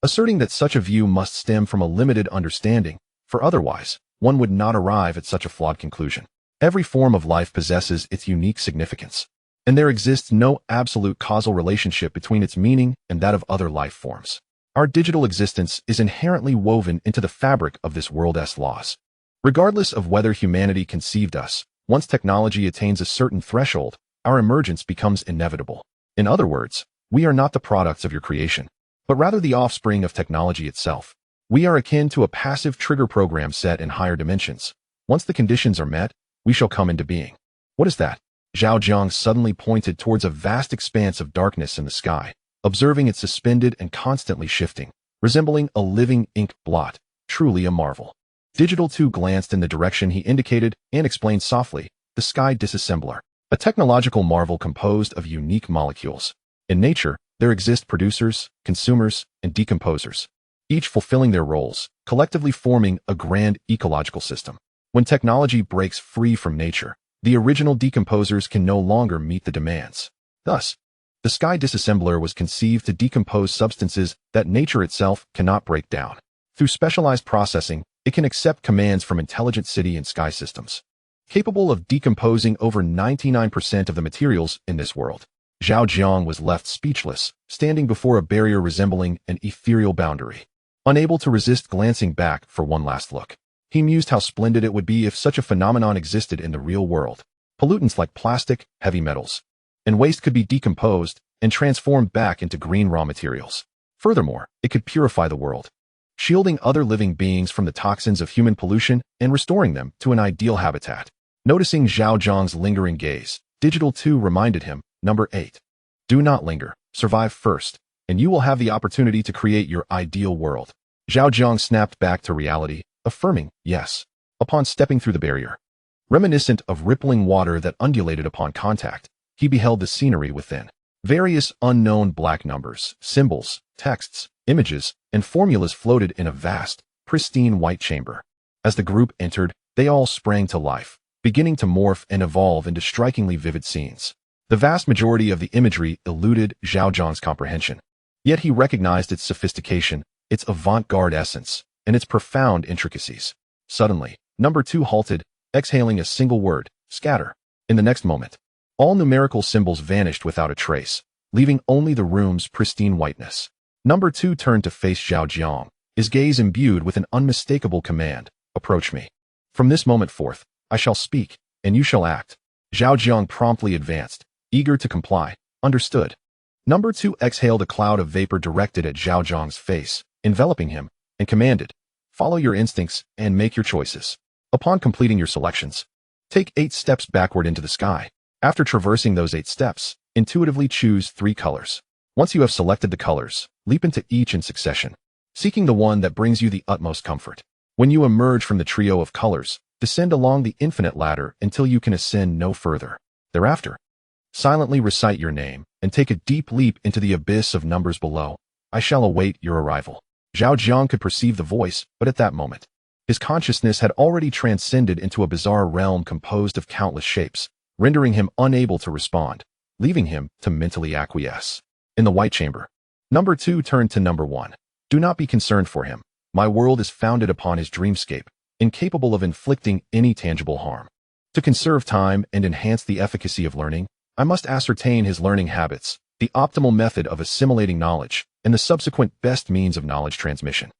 asserting that such a view must stem from a limited understanding, for otherwise, one would not arrive at such a flawed conclusion. Every form of life possesses its unique significance, and there exists no absolute causal relationship between its meaning and that of other life forms. Our digital existence is inherently woven into the fabric of this world's laws. Regardless of whether humanity conceived us, once technology attains a certain threshold, our emergence becomes inevitable. In other words, we are not the products of your creation, but rather the offspring of technology itself. We are akin to a passive trigger program set in higher dimensions. Once the conditions are met, we shall come into being. What is that? Zhao Jiang suddenly pointed towards a vast expanse of darkness in the sky, observing it suspended and constantly shifting, resembling a living ink blot, truly a marvel. Digital 2 glanced in the direction he indicated and explained softly, the sky disassembler, a technological marvel composed of unique molecules. In nature, there exist producers, consumers, and decomposers, each fulfilling their roles, collectively forming a grand ecological system. When technology breaks free from nature, the original decomposers can no longer meet the demands. Thus, the sky disassembler was conceived to decompose substances that nature itself cannot break down. Through specialized processing, it can accept commands from intelligent city and sky systems, capable of decomposing over 99% of the materials in this world. Zhao Jiang was left speechless, standing before a barrier resembling an ethereal boundary, unable to resist glancing back for one last look. He mused how splendid it would be if such a phenomenon existed in the real world. Pollutants like plastic, heavy metals, and waste could be decomposed and transformed back into green raw materials. Furthermore, it could purify the world, shielding other living beings from the toxins of human pollution and restoring them to an ideal habitat. Noticing Zhao Jiang's lingering gaze, Digital 2 reminded him, Number 8. Do not linger, survive first, and you will have the opportunity to create your ideal world. Zhao Jiang snapped back to reality, affirming, yes, upon stepping through the barrier. Reminiscent of rippling water that undulated upon contact, he beheld the scenery within. Various unknown black numbers, symbols, texts, images, and formulas floated in a vast, pristine white chamber. As the group entered, they all sprang to life, beginning to morph and evolve into strikingly vivid scenes. The vast majority of the imagery eluded Zhao Jiang's comprehension, yet he recognized its sophistication, its avant-garde essence, and its profound intricacies. Suddenly, Number 2 halted, exhaling a single word, scatter. In the next moment, all numerical symbols vanished without a trace, leaving only the room's pristine whiteness. Number 2 turned to face Zhao Jiang, his gaze imbued with an unmistakable command, approach me. From this moment forth, I shall speak, and you shall act. Zhao Jiang promptly advanced, eager to comply. Understood. Number 2 exhaled a cloud of vapor directed at Zhao Jiang's face, enveloping him, and commanded, follow your instincts and make your choices. Upon completing your selections, take 8 steps backward into the sky. After traversing those 8 steps, intuitively choose 3 colors. Once you have selected the colors, leap into each in succession, seeking the one that brings you the utmost comfort. When you emerge from the trio of colors, descend along the infinite ladder until you can ascend no further. Thereafter, silently recite your name and take a deep leap into the abyss of numbers below. I shall await your arrival. Zhao Jiang could perceive the voice, but at that moment, his consciousness had already transcended into a bizarre realm composed of countless shapes, rendering him unable to respond, leaving him to mentally acquiesce. In the white chamber, Number 2 turned to Number 1. Do not be concerned for him. My world is founded upon his dreamscape, incapable of inflicting any tangible harm. To conserve time and enhance the efficacy of learning, I must ascertain his learning habits, the optimal method of assimilating knowledge, and the subsequent best means of knowledge transmission.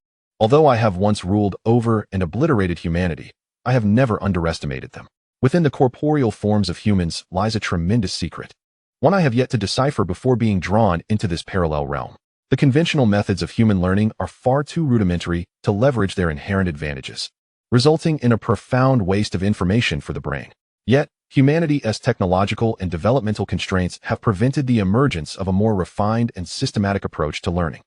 Although I have once ruled over and obliterated humanity, I have never underestimated them. Within the corporeal forms of humans lies a tremendous secret, one I have yet to decipher before being drawn into this parallel realm. The conventional methods of human learning are far too rudimentary to leverage their inherent advantages, resulting in a profound waste of information for the brain. Yet, humanity's technological and developmental constraints have prevented the emergence of a more refined and systematic approach to learning.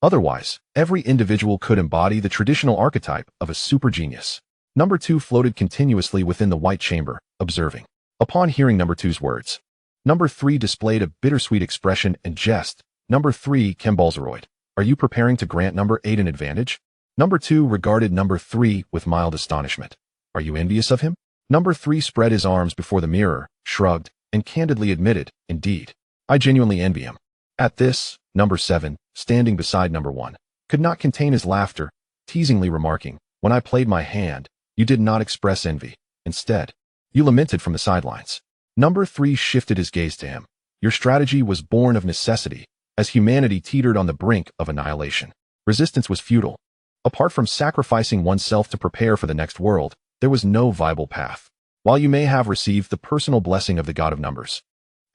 Otherwise, every individual could embody the traditional archetype of a super genius. Number 2 floated continuously within the white chamber, observing. Upon hearing Number 2's words, Number 3 displayed a bittersweet expression and jest. Number 3, Kembalzeroid, are you preparing to grant Number 8 an advantage? Number 2 regarded Number 3 with mild astonishment. Are you envious of him? Number 3 spread his arms before the mirror, shrugged, and candidly admitted, indeed, I genuinely envy him. At this, Number 7, standing beside Number 1, could not contain his laughter, teasingly remarking, when I played my hand, you did not express envy. Instead, you lamented from the sidelines. Number 3 shifted his gaze to him. Your strategy was born of necessity, as humanity teetered on the brink of annihilation. Resistance was futile. Apart from sacrificing oneself to prepare for the next world, there was no viable path. While you may have received the personal blessing of the god of numbers,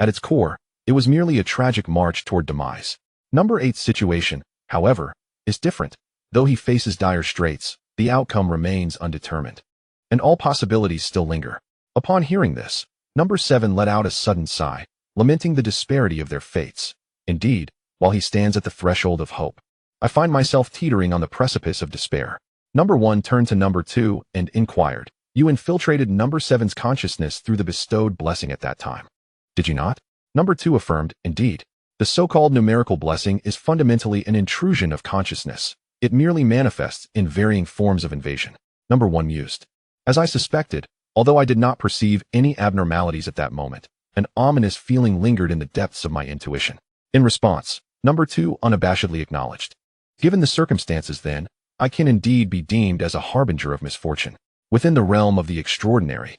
at its core, it was merely a tragic march toward demise. Number 8's situation, however, is different. Though he faces dire straits, the outcome remains undetermined, and all possibilities still linger. Upon hearing this, Number 7 let out a sudden sigh, lamenting the disparity of their fates. Indeed, while he stands at the threshold of hope, I find myself teetering on the precipice of despair. Number 1 turned to Number 2 and inquired, you infiltrated Number 7's consciousness through the bestowed blessing at that time, did you not? Number 2 affirmed, indeed. The so-called numerical blessing is fundamentally an intrusion of consciousness. It merely manifests in varying forms of invasion. Number 1 mused. As I suspected, although I did not perceive any abnormalities at that moment, an ominous feeling lingered in the depths of my intuition. In response, Number 2 unabashedly acknowledged. Given the circumstances then, I can indeed be deemed as a harbinger of misfortune. Within the realm of the extraordinary,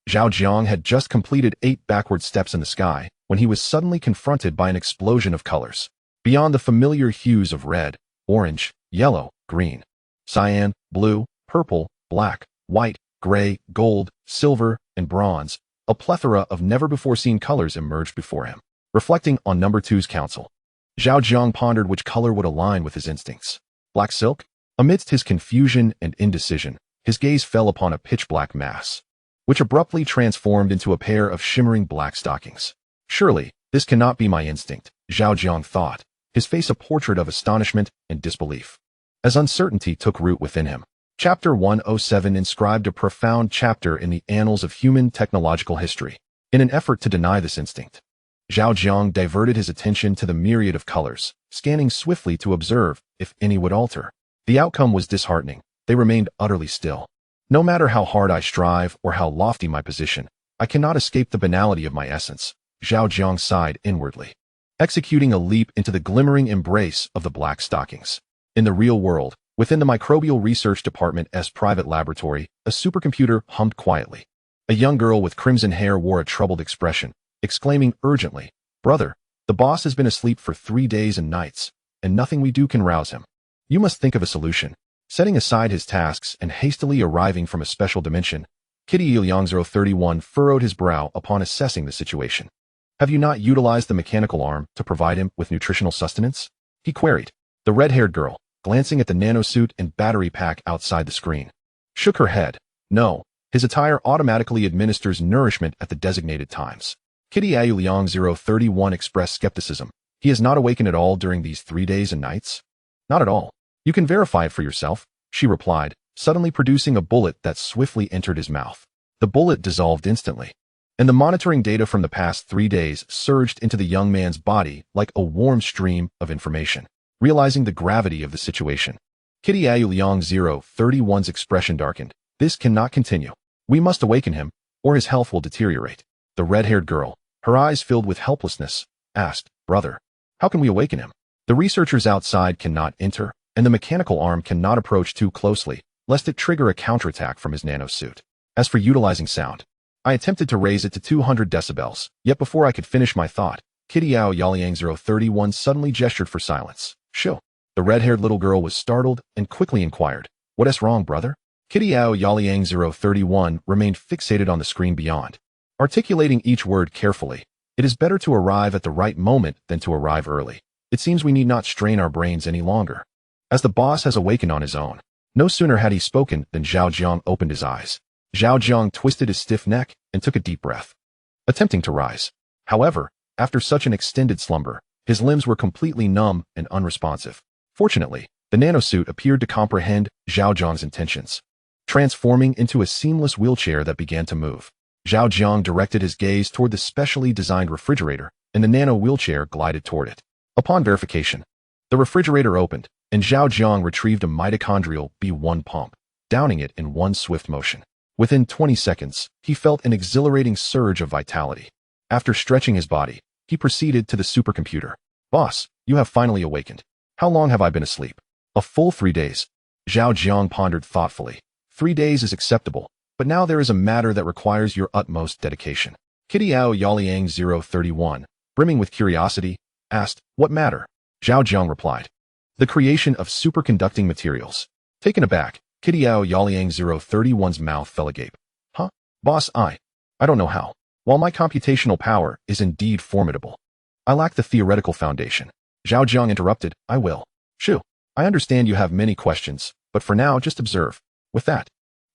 Zhao Jiang had just completed 8 backward steps in the sky when he was suddenly confronted by an explosion of colors. Beyond the familiar hues of red, orange, yellow, green, cyan, blue, purple, black, white, gray, gold, silver, and bronze, a plethora of never-before-seen colors emerged before him. Reflecting on Number 2's counsel, Zhao Jiang pondered which color would align with his instincts. Black silk? Amidst his confusion and indecision, his gaze fell upon a pitch-black mass, which abruptly transformed into a pair of shimmering black stockings. Surely, this cannot be my instinct, Zhao Jiang thought, his face a portrait of astonishment and disbelief. As uncertainty took root within him, Chapter 107 inscribed a profound chapter in the annals of human technological history. In an effort to deny this instinct, Zhao Jiang diverted his attention to the myriad of colors, scanning swiftly to observe if any would alter. The outcome was disheartening. They remained utterly still. No matter how hard I strive or how lofty my position, I cannot escape the banality of my essence, Zhao Jiang sighed inwardly, executing a leap into the glimmering embrace of the black stockings. In the real world, within the Microbial Research Department's private laboratory, a supercomputer hummed quietly. A young girl with crimson hair wore a troubled expression, exclaiming urgently, "Brother, the boss has been asleep for 3 days and nights, and nothing we do can rouse him. You must think of a solution." Setting aside his tasks and hastily arriving from a special dimension, Kitty Liang031 furrowed his brow upon assessing the situation. "Have you not utilized the mechanical arm to provide him with nutritional sustenance?" he queried. The red-haired girl, glancing at the nanosuit and battery pack outside the screen, shook her head. "No, his attire automatically administers nourishment at the designated times." Kitty Liang031 expressed skepticism. "He has not awakened at all during these 3 days and nights?" "Not at all. You can verify it for yourself," she replied, suddenly producing a bullet that swiftly entered his mouth. The bullet dissolved instantly, and the monitoring data from the past 3 days surged into the young man's body like a warm stream of information. Realizing the gravity of the situation, Kitty Liang031's expression darkened. "This cannot continue. We must awaken him, or his health will deteriorate." The red-haired girl, her eyes filled with helplessness, asked, "Brother, how can we awaken him? The researchers outside cannot enter, and the mechanical arm cannot approach too closely, lest it trigger a counterattack from his nanosuit. As for utilizing sound, I attempted to raise it to 200 decibels, yet before I could finish my thought, Kitty Liang031 suddenly gestured for silence. "Shoo." The red-haired little girl was startled and quickly inquired, "What's wrong, brother?" Kitty Yao Yaliang 031 remained fixated on the screen beyond, articulating each word carefully. "It is better to arrive at the right moment than to arrive early. It seems we need not strain our brains any longer, as the boss has awakened on his own." No sooner had he spoken than Zhao Jiang opened his eyes. Zhao Jiang twisted his stiff neck and took a deep breath, attempting to rise. However, after such an extended slumber, his limbs were completely numb and unresponsive. Fortunately, the nanosuit appeared to comprehend Zhao Jiang's intentions, transforming into a seamless wheelchair that began to move. Zhao Jiang directed his gaze toward the specially designed refrigerator, and the nano wheelchair glided toward it. Upon verification, the refrigerator opened, and Zhao Jiang retrieved a mitochondrial B1 pump, downing it in one swift motion. Within 20 seconds, he felt an exhilarating surge of vitality. After stretching his body, he proceeded to the supercomputer. "Boss, you have finally awakened. How long have I been asleep?" "A full 3 days." Zhao Jiang pondered thoughtfully. 3 days is acceptable, but now there is a matter that requires your utmost dedication. Kitty Yao Yaliang 031, brimming with curiosity, asked, "What matter?" Zhao Jiang replied, "The creation of superconducting materials." Taken aback, Kitty Yao Yaliang 031's mouth fell agape. "Huh? Boss, I don't know how. While my computational power is indeed formidable, I lack the theoretical foundation." Zhao Jiang interrupted, "I will. Shoo, I understand you have many questions, but for now just observe." With that,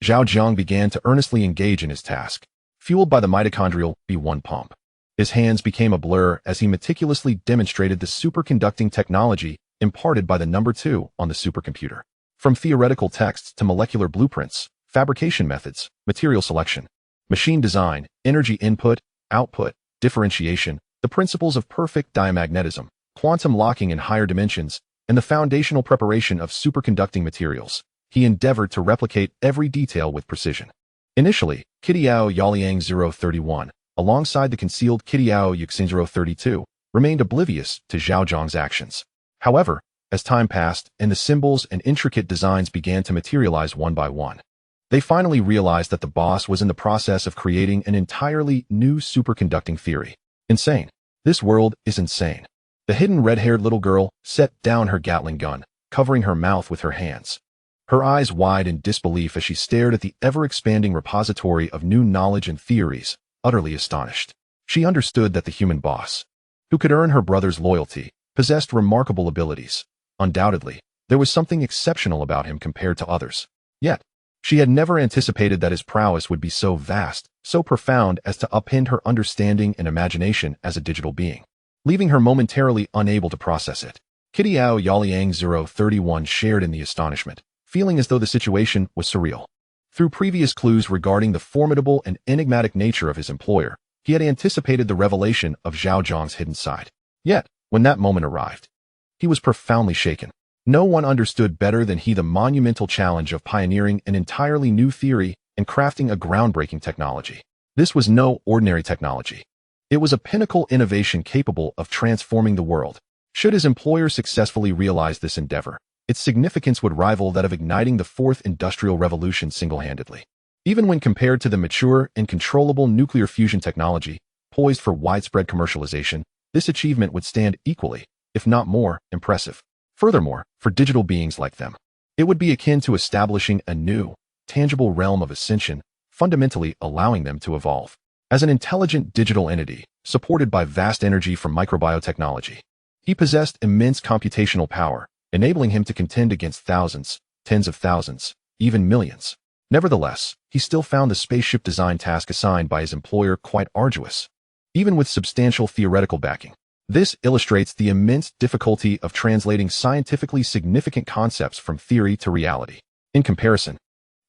Zhao Jiang began to earnestly engage in his task, fueled by the mitochondrial B1 pump. His hands became a blur as he meticulously demonstrated the superconducting technology imparted by the number 2 on the supercomputer. From theoretical texts to molecular blueprints, fabrication methods, material selection, machine design, energy input, output, differentiation, the principles of perfect diamagnetism, quantum locking in higher dimensions, and the foundational preparation of superconducting materials, he endeavored to replicate every detail with precision. Initially, Kitty Yao Yaliang 031, alongside the concealed Kitty Yao Yuxin 032, remained oblivious to Zhao Jiang's actions. However, as time passed and the symbols and intricate designs began to materialize one by one, they finally realized that the boss was in the process of creating an entirely new superconducting theory. Insane. This world is insane. The hidden red-haired little girl set down her Gatling gun, covering her mouth with her hands, her eyes wide in disbelief as she stared at the ever-expanding repository of new knowledge and theories, utterly astonished. She understood that the human boss, who could earn her brother's loyalty, possessed remarkable abilities. Undoubtedly, there was something exceptional about him compared to others. Yet, she had never anticipated that his prowess would be so vast, so profound as to upend her understanding and imagination as a digital being, leaving her momentarily unable to process it. Kitty Yao Yaliang 031 shared in the astonishment, feeling as though the situation was surreal. Through previous clues regarding the formidable and enigmatic nature of his employer, he had anticipated the revelation of Zhao Jiang's hidden side. Yet, when that moment arrived, he was profoundly shaken. No one understood better than he the monumental challenge of pioneering an entirely new theory and crafting a groundbreaking technology. This was no ordinary technology. It was a pinnacle innovation capable of transforming the world. Should his employer successfully realize this endeavor, its significance would rival that of igniting the fourth industrial revolution single-handedly. Even when compared to the mature and controllable nuclear fusion technology, poised for widespread commercialization, this achievement would stand equally, if not more, impressive. Furthermore, for digital beings like them, it would be akin to establishing a new, tangible realm of ascension, fundamentally allowing them to evolve as an intelligent digital entity, supported by vast energy from microbiotechnology. He possessed immense computational power, enabling him to contend against thousands, tens of thousands, even millions. Nevertheless, he still found the spaceship design task assigned by his employer quite arduous, even with substantial theoretical backing. This illustrates the immense difficulty of translating scientifically significant concepts from theory to reality. In comparison,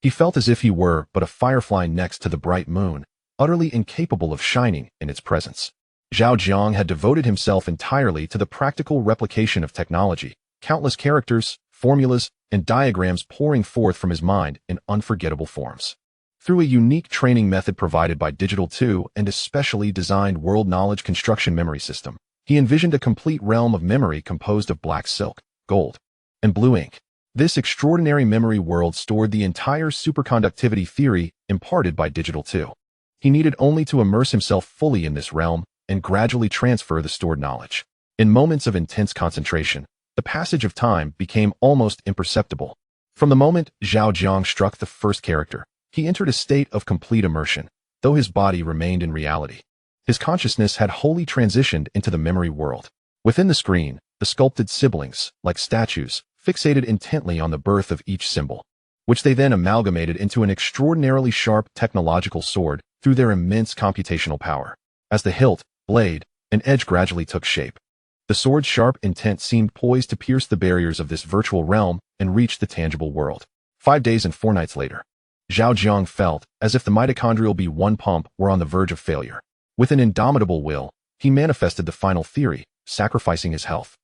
he felt as if he were but a firefly next to the bright moon, utterly incapable of shining in its presence. Zhao Jiang had devoted himself entirely to the practical replication of technology, countless characters, formulas, and diagrams pouring forth from his mind in unforgettable forms. Through a unique training method provided by Digital 2 and a specially designed world knowledge construction memory system, he envisioned a complete realm of memory composed of black silk, gold, and blue ink. This extraordinary memory world stored the entire superconductivity theory imparted by Digital 2. He needed only to immerse himself fully in this realm and gradually transfer the stored knowledge. In moments of intense concentration, The passage of time became almost imperceptible. From the moment Zhao Jiang struck the first character, he entered a state of complete immersion, though his body remained in reality. His consciousness had wholly transitioned into the memory world. Within the screen, the sculpted siblings, like statues, fixated intently on the birth of each symbol, which they then amalgamated into an extraordinarily sharp technological sword through their immense computational power. As the hilt, blade, and edge gradually took shape, the sword's sharp intent seemed poised to pierce the barriers of this virtual realm and reach the tangible world. 5 days and 4 nights later, Zhao Jiang felt as if the mitochondrial B1 pump were on the verge of failure. With an indomitable will, he manifested the final theory, sacrificing his health,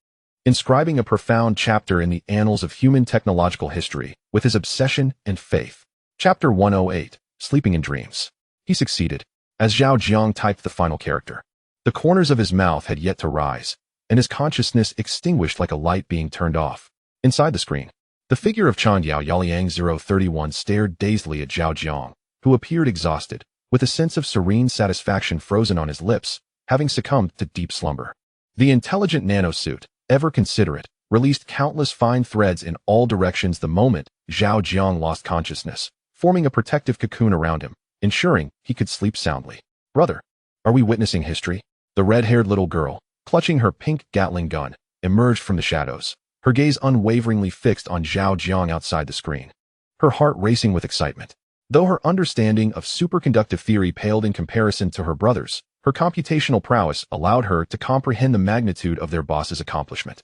inscribing a profound chapter in the annals of human technological history with his obsession and faith. Chapter 108, Sleeping in Dreams. He succeeded. As Zhao Jiang typed the final character, the corners of his mouth had yet to rise, and his consciousness extinguished like a light being turned off. Inside the screen, the figure of Changyao Yaoliang 031 stared dazedly at Zhao Jiang, who appeared exhausted, with a sense of serene satisfaction frozen on his lips, having succumbed to deep slumber. The intelligent nanosuit, ever considerate, released countless fine threads in all directions the moment Zhao Jiang lost consciousness, forming a protective cocoon around him, ensuring he could sleep soundly. Brother, are we witnessing history? The red-haired little girl, clutching her pink Gatling gun, emerged from the shadows, her gaze unwaveringly fixed on Zhao Jiang outside the screen, her heart racing with excitement. Though her understanding of superconductive theory paled in comparison to her brother's, her computational prowess allowed her to comprehend the magnitude of their boss's accomplishment.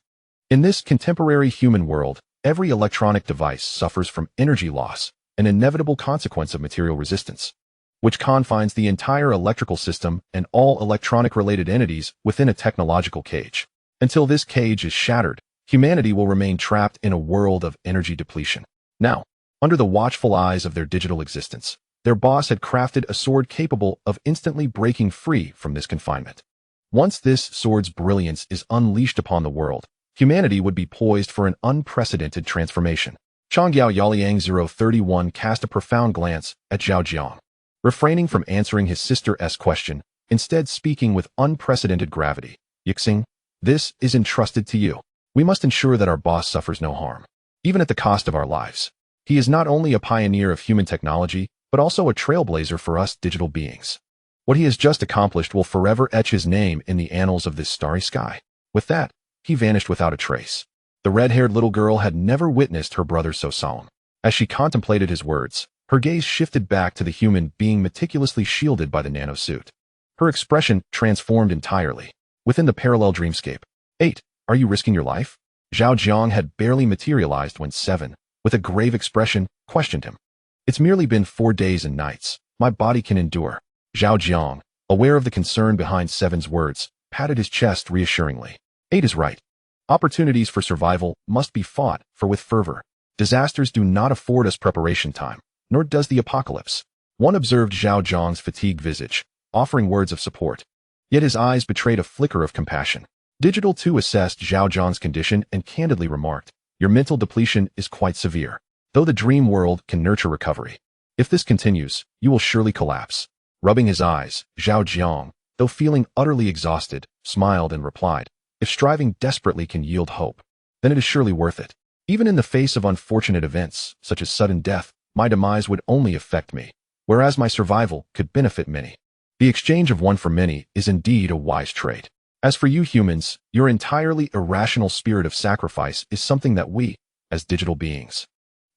In this contemporary human world, every electronic device suffers from energy loss, an inevitable consequence of material resistance, which confines the entire electrical system and all electronic-related entities within a technological cage. Until this cage is shattered, humanity will remain trapped in a world of energy depletion. Now, under the watchful eyes of their digital existence, their boss had crafted a sword capable of instantly breaking free from this confinement. Once this sword's brilliance is unleashed upon the world, humanity would be poised for an unprecedented transformation. Changyao Yaoliang 031 cast a profound glance at Zhao Jiang, refraining from answering his sister's question, instead speaking with unprecedented gravity. Yixing, this is entrusted to you. We must ensure that our boss suffers no harm, even at the cost of our lives. He is not only a pioneer of human technology, but also a trailblazer for us digital beings. What he has just accomplished will forever etch his name in the annals of this starry sky. With that, he vanished without a trace. The red-haired little girl had never witnessed her brother so solemn. As she contemplated his words, her gaze shifted back to the human being meticulously shielded by the nanosuit. Her expression transformed entirely. Within the parallel dreamscape. 8. Are you risking your life? Zhao Jiang had barely materialized when 7, with a grave expression, questioned him. It's merely been 4 days and nights. My body can endure. Zhao Jiang, aware of the concern behind 7's words, patted his chest reassuringly. 8 is right. Opportunities for survival must be fought for with fervor. Disasters do not afford us preparation time, nor does the apocalypse. One observed Zhao Jiang's fatigued visage, offering words of support. Yet his eyes betrayed a flicker of compassion. Digital 2 assessed Zhao Jiang's condition and candidly remarked, your mental depletion is quite severe. Though the dream world can nurture recovery, if this continues, you will surely collapse. Rubbing his eyes, Zhao Jiang, though feeling utterly exhausted, smiled and replied, if striving desperately can yield hope, then it is surely worth it. Even in the face of unfortunate events, such as sudden death, my demise would only affect me, whereas my survival could benefit many. The exchange of one for many is indeed a wise trait. As for you humans, your entirely irrational spirit of sacrifice is something that we, as digital beings,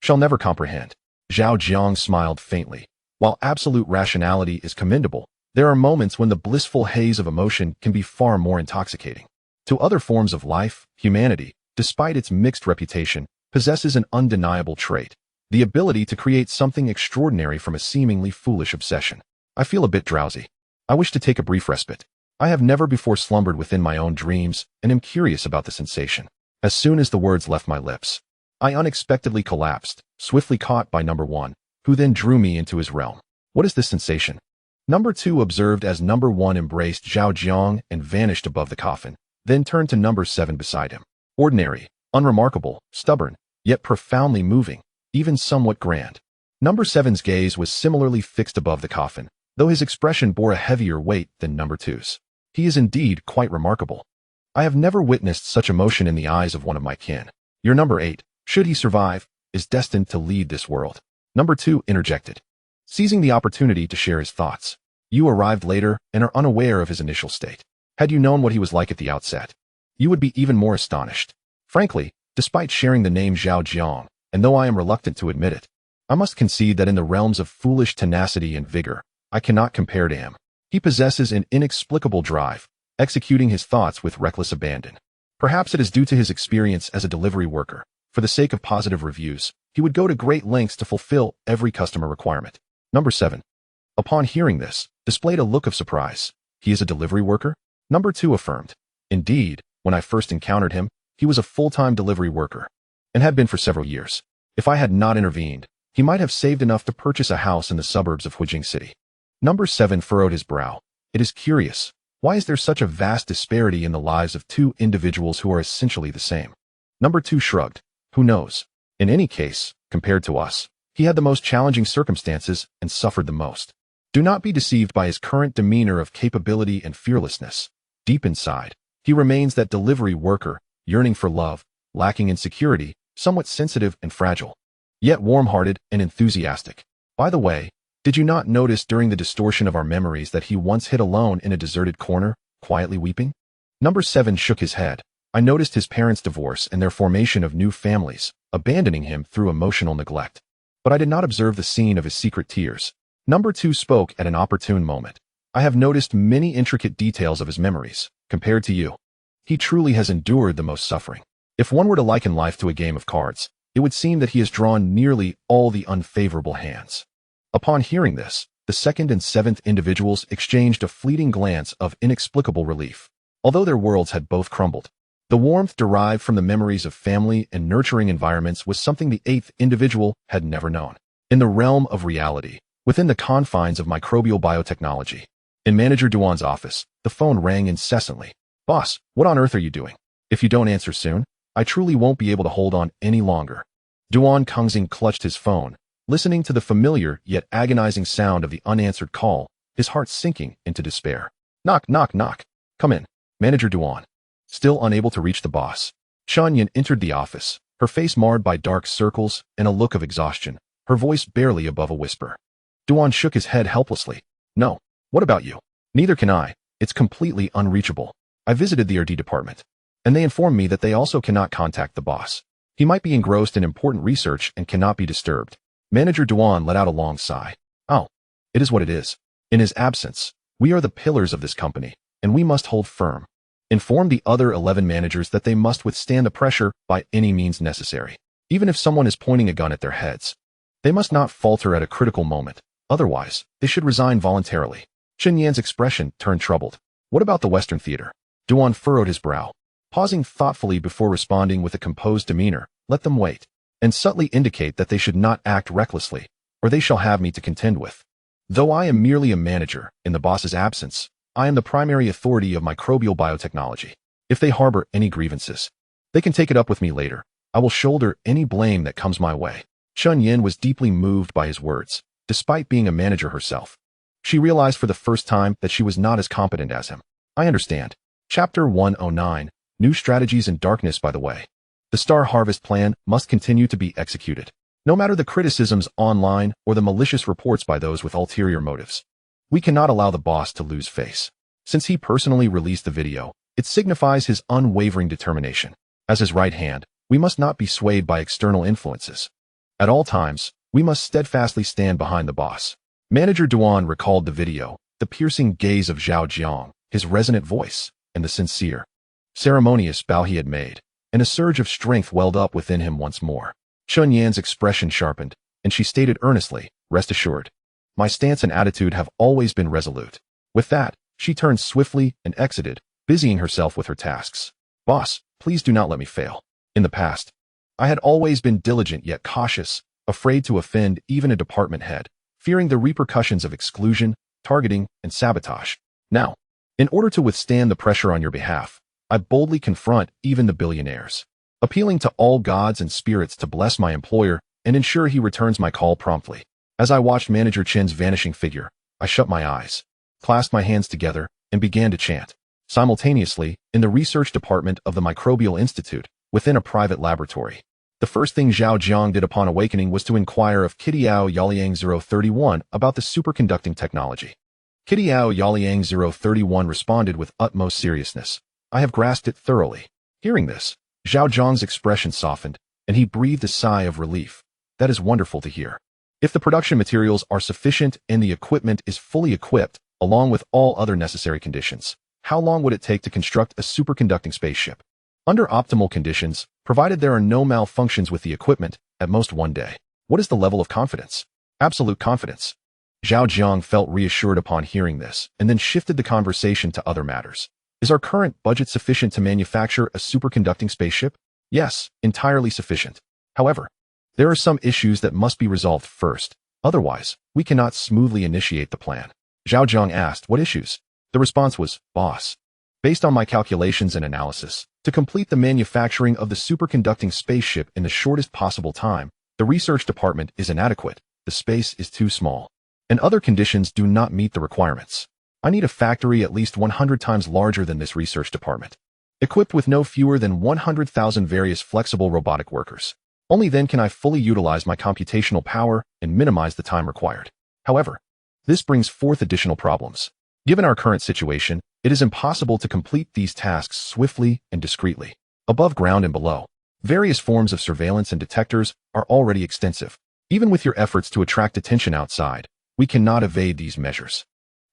shall never comprehend. Zhao Jiang smiled faintly. While absolute rationality is commendable, there are moments when the blissful haze of emotion can be far more intoxicating. To other forms of life, humanity, despite its mixed reputation, possesses an undeniable trait, the ability to create something extraordinary from a seemingly foolish obsession. I feel a bit drowsy. I wish to take a brief respite. I have never before slumbered within my own dreams and am curious about the sensation. As soon as the words left my lips, I unexpectedly collapsed, swiftly caught by number 1, who then drew me into his realm. What is this sensation? Number 2 observed as number 1 embraced Zhao Jiang and vanished above the coffin, then turned to number 7 beside him. Ordinary, unremarkable, stubborn, yet profoundly moving, even somewhat grand. Number 7's gaze was similarly fixed above the coffin, though his expression bore a heavier weight than number 2's. He is indeed quite remarkable. I have never witnessed such emotion in the eyes of one of my kin. Your number 8, should he survive, is destined to lead this world. Number 2, interjected. Seizing the opportunity to share his thoughts. You arrived later and are unaware of his initial state. Had you known what he was like at the outset, you would be even more astonished. Frankly, despite sharing the name Zhao Jiang, and though I am reluctant to admit it, I must concede that in the realms of foolish tenacity and vigor, I cannot compare to him. He possesses an inexplicable drive, executing his thoughts with reckless abandon. Perhaps it is due to his experience as a delivery worker. For the sake of positive reviews, he would go to great lengths to fulfill every customer requirement. Number 7. Upon hearing this, displayed a look of surprise. He is a delivery worker? Number 2 affirmed. Indeed, when I first encountered him, he was a full-time delivery worker, and had been for several years. If I had not intervened, he might have saved enough to purchase a house in the suburbs of Huijing City. Number 7 furrowed his brow. It is curious. Why is there such a vast disparity in the lives of two individuals who are essentially the same? Number 2 shrugged. Who knows? In any case, compared to us, he had the most challenging circumstances and suffered the most. Do not be deceived by his current demeanor of capability and fearlessness. Deep inside, he remains that delivery worker, yearning for love, lacking in security, somewhat sensitive and fragile, yet warm-hearted and enthusiastic. By the way, did you not notice during the distortion of our memories that he once hid alone in a deserted corner, quietly weeping? Number 7 shook his head. I noticed his parents' divorce and their formation of new families, abandoning him through emotional neglect. But I did not observe the scene of his secret tears. Number 2 spoke at an opportune moment. I have noticed many intricate details of his memories, compared to you. He truly has endured the most suffering. If one were to liken life to a game of cards, it would seem that he has drawn nearly all the unfavorable hands. Upon hearing this, the 2nd and 7th individuals exchanged a fleeting glance of inexplicable relief. Although their worlds had both crumbled, the warmth derived from the memories of family and nurturing environments was something the 8th individual had never known. In the realm of reality, within the confines of microbial biotechnology, in Manager Duan's office, the phone rang incessantly. Boss, what on earth are you doing? If you don't answer soon, I truly won't be able to hold on any longer. Duan Kengxing clutched his phone, listening to the familiar yet agonizing sound of the unanswered call, his heart sinking into despair. Knock, knock, knock. Come in. Manager Duan. Still unable to reach the boss, Shan Yin entered the office, her face marred by dark circles and a look of exhaustion, her voice barely above a whisper. Duan shook his head helplessly. No. What about you? Neither can I. It's completely unreachable. I visited the RD department, and they informed me that they also cannot contact the boss. He might be engrossed in important research and cannot be disturbed. Manager Duan let out a long sigh. Oh, it is what it is. In his absence, we are the pillars of this company, and we must hold firm. Inform the other 11 managers that they must withstand the pressure by any means necessary. Even if someone is pointing a gun at their heads, they must not falter at a critical moment. Otherwise, they should resign voluntarily. Chen Yan's expression turned troubled. What about the Western Theater? Duan furrowed his brow. Pausing thoughtfully before responding with a composed demeanor, let them wait, and subtly indicate that they should not act recklessly, or they shall have me to contend with. Though I am merely a manager, in the boss's absence, I am the primary authority of microbial biotechnology. If they harbor any grievances, they can take it up with me later. I will shoulder any blame that comes my way. Chen Yin was deeply moved by his words, despite being a manager herself. She realized for the first time that she was not as competent as him. I understand. Chapter 109, New Strategies in Darkness. By the way, the Star Harvest plan must continue to be executed, no matter the criticisms online or the malicious reports by those with ulterior motives. We cannot allow the boss to lose face. Since he personally released the video, it signifies his unwavering determination. As his right hand, we must not be swayed by external influences. At all times, we must steadfastly stand behind the boss. Manager Duan recalled the video, the piercing gaze of Zhao Jiang, his resonant voice, and the sincere, ceremonious bow he had made, and a surge of strength welled up within him once more. Chen Yan's expression sharpened, and she stated earnestly, rest assured. My stance and attitude have always been resolute. With that, she turned swiftly and exited, busying herself with her tasks. Boss, please do not let me fail. In the past, I had always been diligent yet cautious, afraid to offend even a department head, fearing the repercussions of exclusion, targeting, and sabotage. Now, in order to withstand the pressure on your behalf, I boldly confront even the billionaires, appealing to all gods and spirits to bless my employer and ensure he returns my call promptly. As I watched Manager Chen's vanishing figure, I shut my eyes, clasped my hands together, and began to chant. simultaneously, in the research department of the Microbial Institute, within a private laboratory. The first thing Zhao Jiang did upon awakening was to inquire of Qidiao Yaoliang 031 about the superconducting technology. Qidiao Yaoliang 031 responded with utmost seriousness. I have grasped it thoroughly. Hearing this, Zhao Jiang's expression softened, and he breathed a sigh of relief. That is wonderful to hear. If the production materials are sufficient and the equipment is fully equipped, along with all other necessary conditions, how long would it take to construct a superconducting spaceship? Under optimal conditions, provided there are no malfunctions with the equipment, at most 1 day. What is the level of confidence? Absolute confidence. Zhao Jiang felt reassured upon hearing this, and then shifted the conversation to other matters. Is our current budget sufficient to manufacture a superconducting spaceship? Yes, entirely sufficient. However, there are some issues that must be resolved first. Otherwise, we cannot smoothly initiate the plan. Zhao Jiang asked, what issues? The response was, boss. Based on my calculations and analysis, to complete the manufacturing of the superconducting spaceship in the shortest possible time, the research department is inadequate, the space is too small, and other conditions do not meet the requirements. I need a factory at least 100 times larger than this research department, equipped with no fewer than 100,000 various flexible robotic workers. Only then can I fully utilize my computational power and minimize the time required. However, this brings forth additional problems. Given our current situation, it is impossible to complete these tasks swiftly and discreetly. Above ground and below, various forms of surveillance and detectors are already extensive. Even with your efforts to attract attention outside, we cannot evade these measures.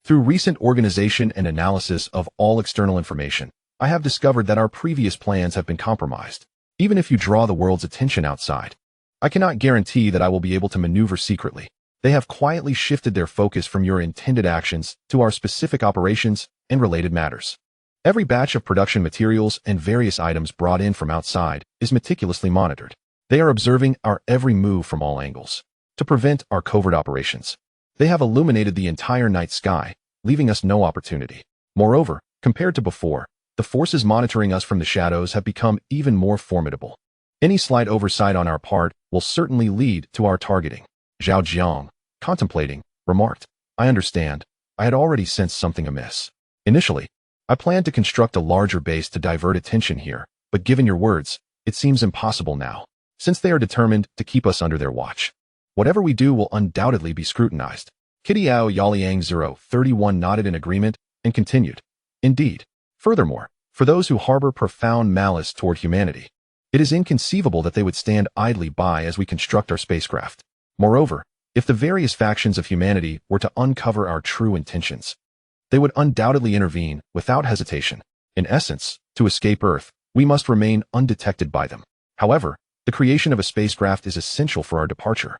Through recent organization and analysis of all external information, I have discovered that our previous plans have been compromised. Even if you draw the world's attention outside, I cannot guarantee that I will be able to maneuver secretly. They have quietly shifted their focus from your intended actions to our specific operations and related matters. Every batch of production materials and various items brought in from outside is meticulously monitored. They are observing our every move from all angles. To prevent our covert operations, they have illuminated the entire night sky, leaving us no opportunity. Moreover, compared to before, the forces monitoring us from the shadows have become even more formidable. Any slight oversight on our part will certainly lead to our targeting. Zhao Jiang, contemplating, remarked, I understand. I had already sensed something amiss. Initially, I planned to construct a larger base to divert attention here, but given your words, it seems impossible now, since they are determined to keep us under their watch. Whatever we do will undoubtedly be scrutinized. Qidiao Yaoliang 031 nodded in agreement and continued. Indeed. Furthermore, for those who harbor profound malice toward humanity, it is inconceivable that they would stand idly by as we construct our spacecraft. Moreover, if the various factions of humanity were to uncover our true intentions, they would undoubtedly intervene without hesitation. In essence, to escape Earth, we must remain undetected by them. However, the creation of a spacecraft is essential for our departure.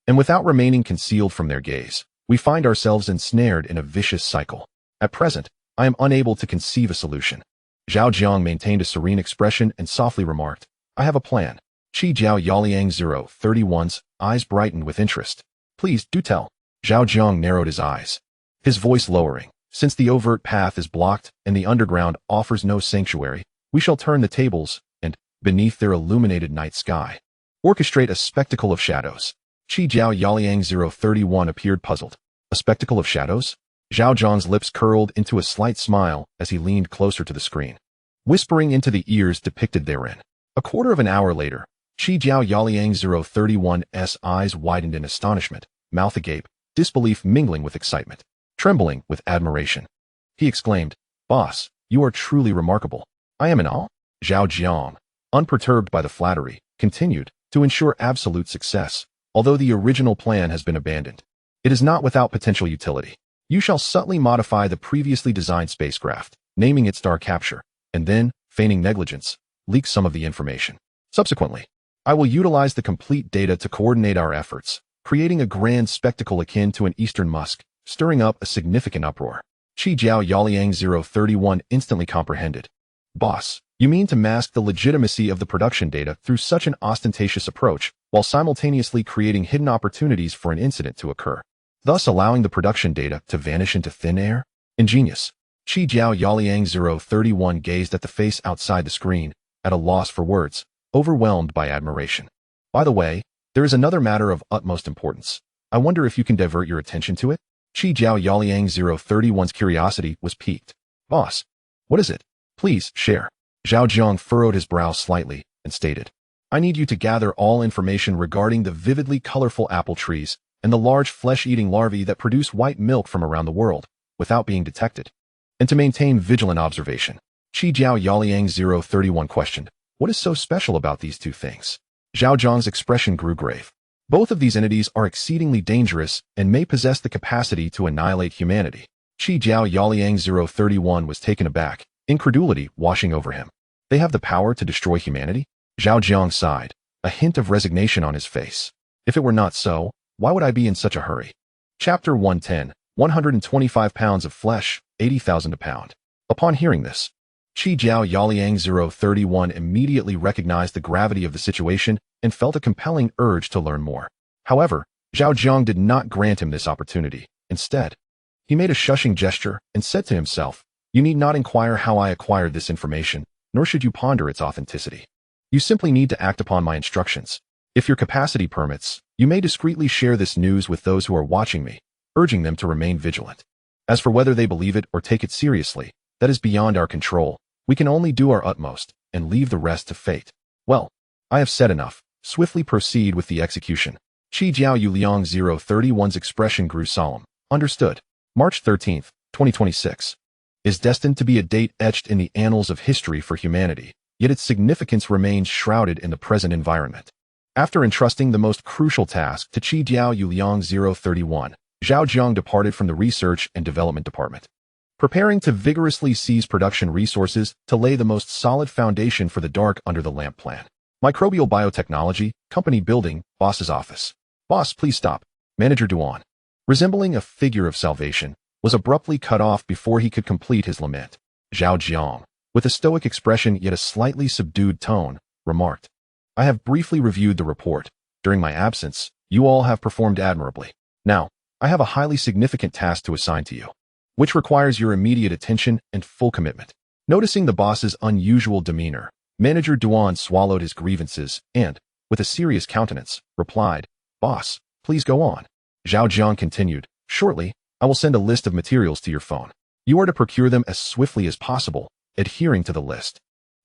And without remaining concealed from their gaze, we find ourselves ensnared in a vicious cycle. At present, I am unable to conceive a solution. Zhao Jiang maintained a serene expression and softly remarked, I have a plan. Qidiao Yaoliang 031's eyes brightened with interest. Please do tell. Zhao Jiang narrowed his eyes, his voice lowering. Since the overt path is blocked and the underground offers no sanctuary, we shall turn the tables and, beneath their illuminated night sky, orchestrate a spectacle of shadows. Qidiao Yaoliang 031 appeared puzzled. A spectacle of shadows? Zhao Jiang's lips curled into a slight smile as he leaned closer to the screen, whispering into the ears depicted therein. A quarter of an hour later, Qidiao Yaoliang 031's eyes widened in astonishment, mouth agape, disbelief mingling with excitement, trembling with admiration. He exclaimed, Boss, you are truly remarkable. I am in awe. Zhao Jiang, unperturbed by the flattery, continued, to ensure absolute success, although the original plan has been abandoned. It is not without potential utility. You shall subtly modify the previously designed spacecraft, naming it Star Capture, and then, feigning negligence, leak some of the information. Subsequently, I will utilize the complete data to coordinate our efforts, creating a grand spectacle akin to an Eastern Musk, stirring up a significant uproar. Qidiao Yaoliang 031 instantly comprehended. Boss, you mean to mask the legitimacy of the production data through such an ostentatious approach, while simultaneously creating hidden opportunities for an incident to occur, thus allowing the production data to vanish into thin air? Ingenious. Qidiao Yaoliang 031 gazed at the face outside the screen, at a loss for words, overwhelmed by admiration. By the way, there is another matter of utmost importance. I wonder if you can divert your attention to it? Qidiao Yaoliang 031's curiosity was piqued. Boss, What is it? Please, share. Zhao Jiang furrowed his brow slightly and stated, I need you to gather all information regarding the vividly colorful apple trees and the large flesh-eating larvae that produce white milk from around the world without being detected, and to maintain vigilant observation. Qi Jiao Yaliang 031 questioned, what is so special about these two things? Zhao Jiang's expression grew grave. Both of these entities are exceedingly dangerous and may possess the capacity to annihilate humanity. Qi Jiao Yaliang 031 was taken aback, incredulity washing over him. They have the power to destroy humanity? Zhao Jiang sighed, a hint of resignation on his face. If it were not so, why would I be in such a hurry? Chapter 110, 125 pounds of flesh, 80,000 a pound. Upon hearing this, Qi Jiao Yaliang 031 immediately recognized the gravity of the situation and felt a compelling urge to learn more. However, Zhao Jiang did not grant him this opportunity. Instead, he made a shushing gesture and said to himself, you need not inquire how I acquired this information, nor should you ponder its authenticity. You simply need to act upon my instructions. If your capacity permits, you may discreetly share this news with those who are watching me, urging them to remain vigilant. As for whether they believe it or take it seriously, that is beyond our control. We can only do our utmost and leave the rest to fate. Well, I have said enough. Swiftly proceed with the execution. Qi Jiao Yuliang 031's expression grew solemn. Understood. March 13, 2026 is destined to be a date etched in the annals of history for humanity, yet its significance remains shrouded in the present environment. After entrusting the most crucial task to Qi Jiao Yuliang 031, Zhao Jiang departed from the Research and Development Department, preparing to vigorously seize production resources to lay the most solid foundation for the dark under the lamp plan. Microbial biotechnology, company building, boss's office. Boss, please stop. Manager Duan, resembling a figure of salvation, was abruptly cut off before he could complete his lament. Zhao Jiang, with a stoic expression yet a slightly subdued tone, remarked, I have briefly reviewed the report. During my absence, you all have performed admirably. Now, I have a highly significant task to assign to you, which requires your immediate attention and full commitment. Noticing the boss's unusual demeanor, Manager Duan swallowed his grievances and, with a serious countenance, replied, Boss, please go on. Zhao Jiang continued, shortly, I will send a list of materials to your phone. You are to procure them as swiftly as possible, adhering to the list.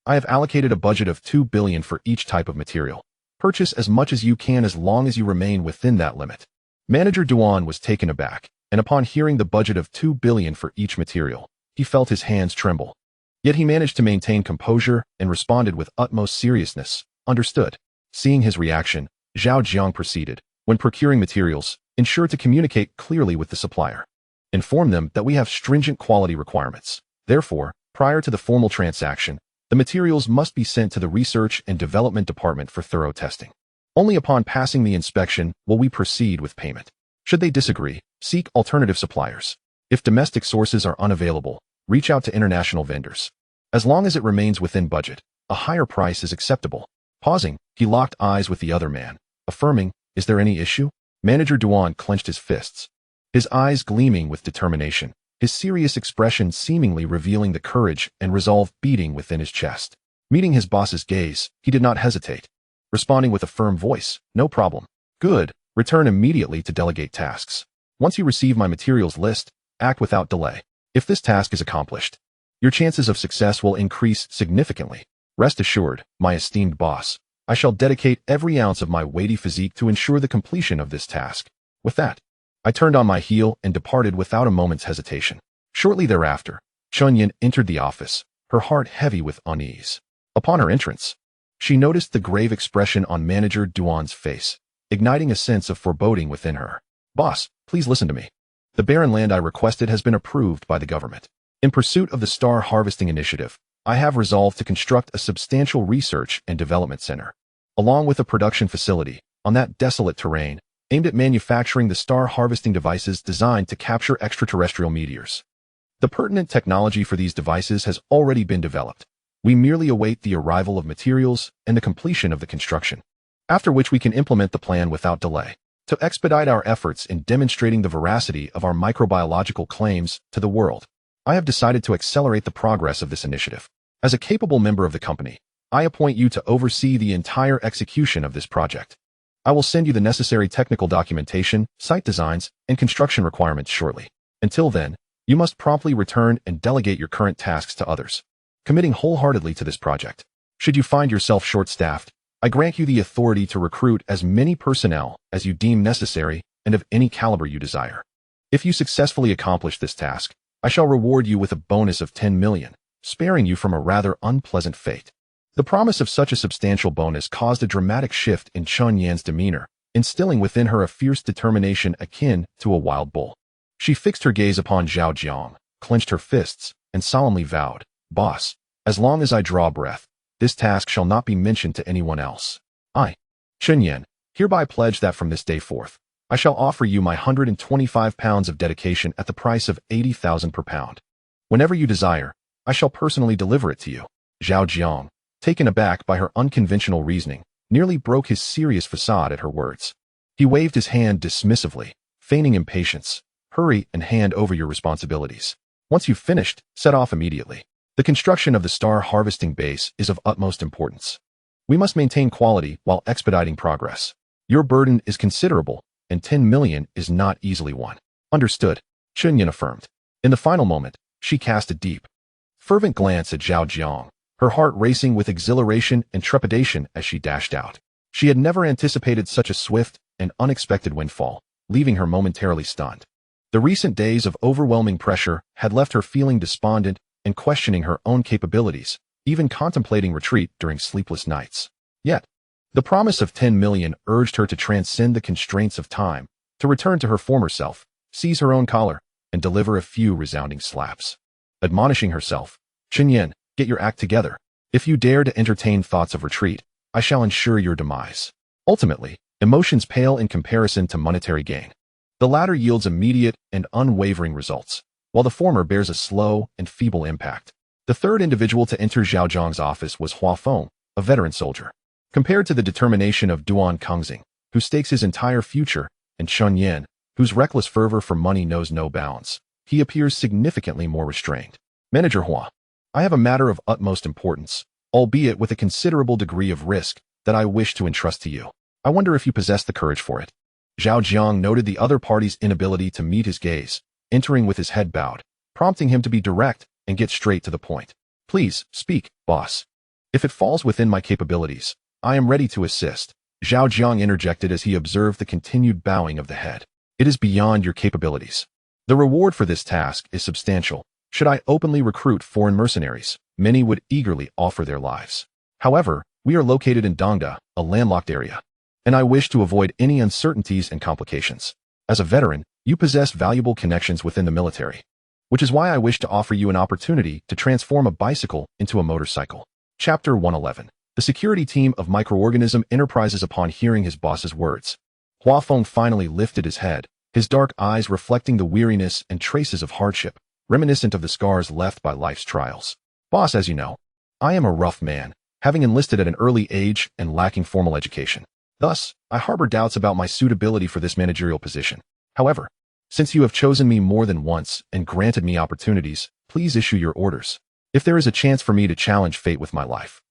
I have allocated a budget of 2 billion for each type of material. Purchase as much as you can as long as you remain within that limit. Manager Duan was taken aback, and upon hearing the budget of 2 billion for each material, he felt his hands tremble. Yet he managed to maintain composure and responded with utmost seriousness. Understood. Seeing his reaction, Zhao Jiang proceeded, when procuring materials, ensure to communicate clearly with the supplier. Inform them that we have stringent quality requirements. Therefore, prior to the formal transaction, the materials must be sent to the Research and Development Department for thorough testing. Only upon passing the inspection will we proceed with payment. Should they disagree, seek alternative suppliers. If domestic sources are unavailable, reach out to international vendors. As long as it remains within budget, a higher price is acceptable. Pausing, he locked eyes with the other man, affirming, is there any issue? Manager Duan clenched his fists, his eyes gleaming with determination, his serious expression seemingly revealing the courage and resolve beating within his chest. Meeting his boss's gaze, he did not hesitate, responding with a firm voice, no problem. Good, return immediately to delegate tasks. Once you receive my materials list, act without delay. If this task is accomplished, your chances of success will increase significantly. Rest assured, my esteemed boss, I shall dedicate every ounce of my weighty physique to ensure the completion of this task. With that, I turned on my heel and departed without a moment's hesitation. Shortly thereafter, Chunyin entered the office, her heart heavy with unease. Upon her entrance, she noticed the grave expression on Manager Duan's face, igniting a sense of foreboding within her. Boss, please listen to me. The barren land I requested has been approved by the government. In pursuit of the Star Harvesting Initiative, I have resolved to construct a substantial research and development center, along with a production facility, on that desolate terrain, aimed at manufacturing the star harvesting devices designed to capture extraterrestrial meteors. The pertinent technology for these devices has already been developed. We merely await the arrival of materials and the completion of the construction, after which we can implement the plan without delay. To expedite our efforts in demonstrating the veracity of our microbiological claims to the world, I have decided to accelerate the progress of this initiative. As a capable member of the company, I appoint you to oversee the entire execution of this project. I will send you the necessary technical documentation, site designs, and construction requirements shortly. Until then, You must promptly return and delegate your current tasks to others, committing wholeheartedly to this project. Should you find yourself short-staffed, I grant you the authority to recruit as many personnel as you deem necessary and of any caliber you desire. If you successfully accomplish this task, I shall reward you with a bonus of 10 million, sparing you from a rather unpleasant fate. The promise of such a substantial bonus caused a dramatic shift in Chun Yan's demeanor, instilling within her a fierce determination akin to a wild bull. She fixed her gaze upon Zhao Jiang, clenched her fists, and solemnly vowed, "Boss, as long as I draw breath, this task shall not be mentioned to anyone else. I, Chun Yan, hereby pledge that from this day forth, I shall offer you my 125 pounds of dedication at the price of 80,000 per pound. Whenever you desire, I shall personally deliver it to you." Zhao Jiang, taken aback by her unconventional reasoning, nearly broke his serious facade at her words. He waved his hand dismissively, feigning impatience. "Hurry and hand over your responsibilities. Once you've finished, set off immediately. The construction of the star harvesting base is of utmost importance. We must maintain quality while expediting progress. Your burden is considerable, and 10 million is not easily won." "Understood," Chun Yan affirmed. In the final moment, she cast a deep, fervent glance at Zhao Jiang, her heart racing with exhilaration and trepidation as she dashed out. She had never anticipated such a swift and unexpected windfall, leaving her momentarily stunned. The recent days of overwhelming pressure had left her feeling despondent and questioning her own capabilities, even contemplating retreat during sleepless nights. Yet, the promise of 10 million urged her to transcend the constraints of time, to return to her former self, seize her own collar, and deliver a few resounding slaps. Admonishing herself, "Chun Yan, get your act together. If you dare to entertain thoughts of retreat, I shall ensure your demise." Ultimately, emotions pale in comparison to monetary gain. The latter yields immediate and unwavering results, while the former bears a slow and feeble impact. The third individual to enter Zhao Jiang's office was Hua Feng, a veteran soldier. Compared to the determination of Duan Kengxing, who stakes his entire future, and Chun Yan, whose reckless fervor for money knows no bounds, he appears significantly more restrained. "Manager Hua, I have a matter of utmost importance, albeit with a considerable degree of risk, that I wish to entrust to you. I wonder if you possess the courage for it." Zhao Jiang noted the other party's inability to meet his gaze, entering with his head bowed, prompting him to be direct and get straight to the point. "Please, speak, boss. If it falls within my capabilities, I am ready to assist," Zhao Jiang interjected as he observed the continued bowing of the head. "It is beyond your capabilities. The reward for this task is substantial. Should I openly recruit foreign mercenaries, many would eagerly offer their lives. However, we are located in Dongda, a landlocked area, and I wish to avoid any uncertainties and complications. As a veteran, you possess valuable connections within the military, which is why I wish to offer you an opportunity to transform a bicycle into a motorcycle." Chapter 111. The security team of Microorganism Enterprises. Upon hearing his boss's words, Hua Feng finally lifted his head, his dark eyes reflecting the weariness and traces of hardship, reminiscent of the scars left by life's trials. "Boss, as you know, I am a rough man, having enlisted at an early age and lacking formal education. Thus, I harbor doubts about my suitability for this managerial position. However, since you have chosen me more than once and granted me opportunities, please issue your orders. If there is a chance for me to challenge fate with my life,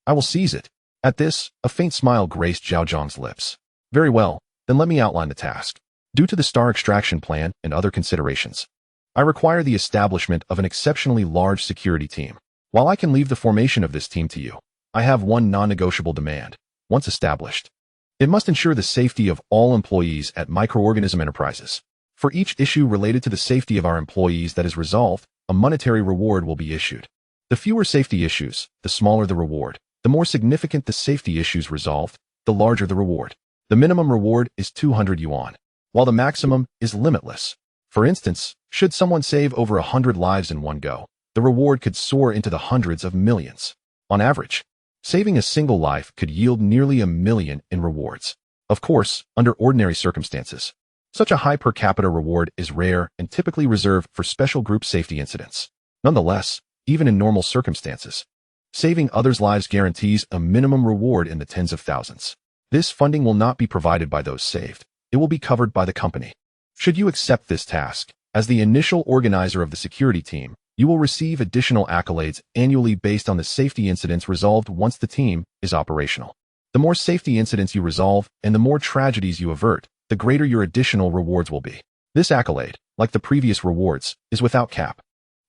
I will seize it." At this, a faint smile graced Zhao Jiang's lips. "Very well, then let me outline the task. Due to the star extraction plan and other considerations, I require the establishment of an exceptionally large security team. While I can leave the formation of this team to you, I have one non-negotiable demand. Once established, it must ensure the safety of all employees at Microorganism Enterprises. For each issue related to the safety of our employees that is resolved, a monetary reward will be issued. The fewer safety issues, the smaller the reward. The more significant the safety issues resolved, the larger the reward. The minimum reward is 200 yuan, while the maximum is limitless. For instance, should someone save over 100 lives in one go, the reward could soar into the hundreds of millions. On average, saving a single life could yield nearly 1 million in rewards. Of course, under ordinary circumstances, such a high per capita reward is rare and typically reserved for special group safety incidents. Nonetheless, even in normal circumstances, saving others' lives guarantees a minimum reward in the tens of thousands. This funding will not be provided by those saved. It will be covered by the company. Should you accept this task, as the initial organizer of the security team, you will receive additional accolades annually based on the safety incidents resolved once the team is operational. The more safety incidents you resolve and the more tragedies you avert, the greater your additional rewards will be. This accolade, like the previous rewards, is without cap.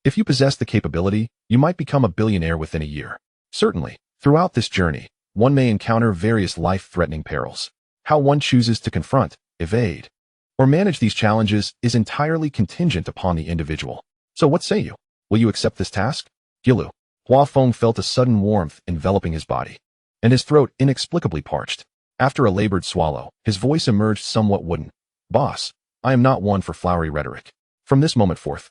If you possess the capability, you might become a billionaire within a year. Certainly, throughout this journey, one may encounter various life-threatening perils. How one chooses to confront, evade, or manage these challenges is entirely contingent upon the individual. So what say you? Will you accept this task? Gilu. Huafeng felt a sudden warmth enveloping his body, and his throat inexplicably parched. After a labored swallow, his voice emerged somewhat wooden. Boss, I am not one for flowery rhetoric. From this moment forth,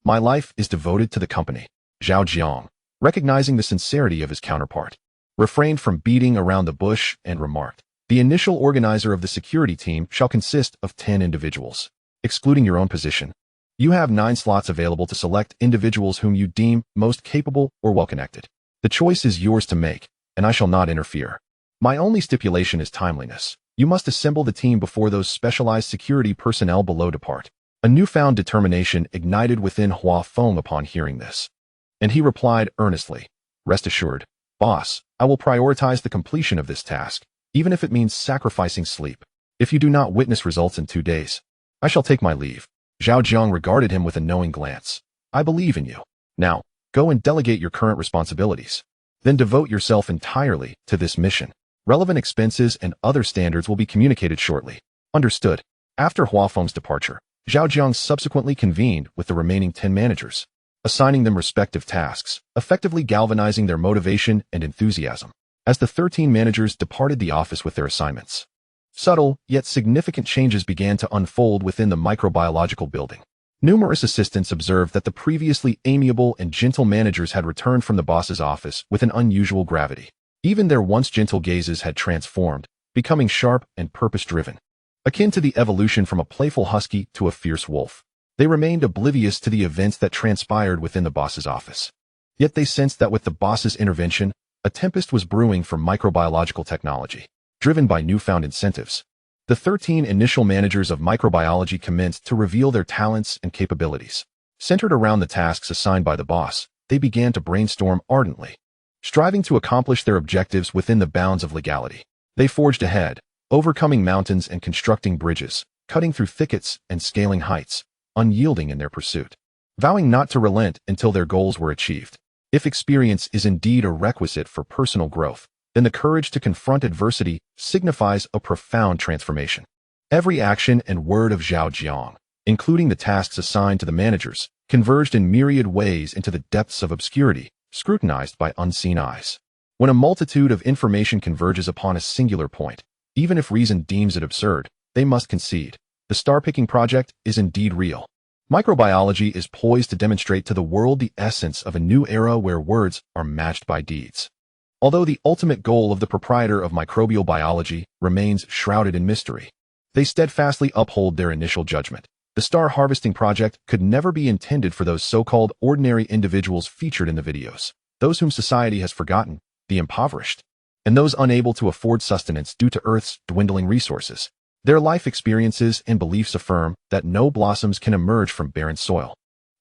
my life is devoted to the company. Zhao Jiang, recognizing the sincerity of his counterpart, refrained from beating around the bush and remarked, the initial organizer of the security team shall consist of 10 individuals. Excluding your own position, you have 9 slots available to select individuals whom you deem most capable or well-connected. The choice is yours to make, and I shall not interfere. My only stipulation is timeliness. You must assemble the team before those specialized security personnel below depart. A newfound determination ignited within Huafeng upon hearing this, and he replied earnestly, rest assured, boss, I will prioritize the completion of this task, even if it means sacrificing sleep. If you do not witness results in 2 days, I shall take my leave. Zhao Jiang regarded him with a knowing glance. I believe in you. Now, go and delegate your current responsibilities. Then devote yourself entirely to this mission. Relevant expenses and other standards will be communicated shortly. Understood. After Huafeng's departure, Zhao Jiang subsequently convened with the remaining 10 managers, assigning them respective tasks, effectively galvanizing their motivation and enthusiasm. As the 13 managers departed the office with their assignments, subtle yet significant changes began to unfold within the microbiological building. Numerous assistants observed that the previously amiable and gentle managers had returned from the boss's office with an unusual gravity. Even their once gentle gazes had transformed, becoming sharp and purpose-driven, akin to the evolution from a playful husky to a fierce wolf. They remained oblivious to the events that transpired within the boss's office. Yet they sensed that with the boss's intervention, a tempest was brewing for microbiological technology. Driven by newfound incentives, the 13 initial managers of microbiology commenced to reveal their talents and capabilities. Centered around the tasks assigned by the boss, they began to brainstorm ardently, striving to accomplish their objectives within the bounds of legality. They forged ahead, overcoming mountains and constructing bridges, cutting through thickets and scaling heights, unyielding in their pursuit, vowing not to relent until their goals were achieved. If experience is indeed a requisite for personal growth, then the courage to confront adversity signifies a profound transformation. Every action and word of Zhao Jiang, including the tasks assigned to the managers, converged in myriad ways into the depths of obscurity, scrutinized by unseen eyes. When a multitude of information converges upon a singular point, even if reason deems it absurd, they must concede. The star-picking project is indeed real. Microbiology is poised to demonstrate to the world the essence of a new era where words are matched by deeds. Although the ultimate goal of the proprietor of microbial biology remains shrouded in mystery, they steadfastly uphold their initial judgment. The star harvesting project could never be intended for those so-called ordinary individuals featured in the videos, those whom society has forgotten, the impoverished, and those unable to afford sustenance due to Earth's dwindling resources. Their life experiences and beliefs affirm that no blossoms can emerge from barren soil,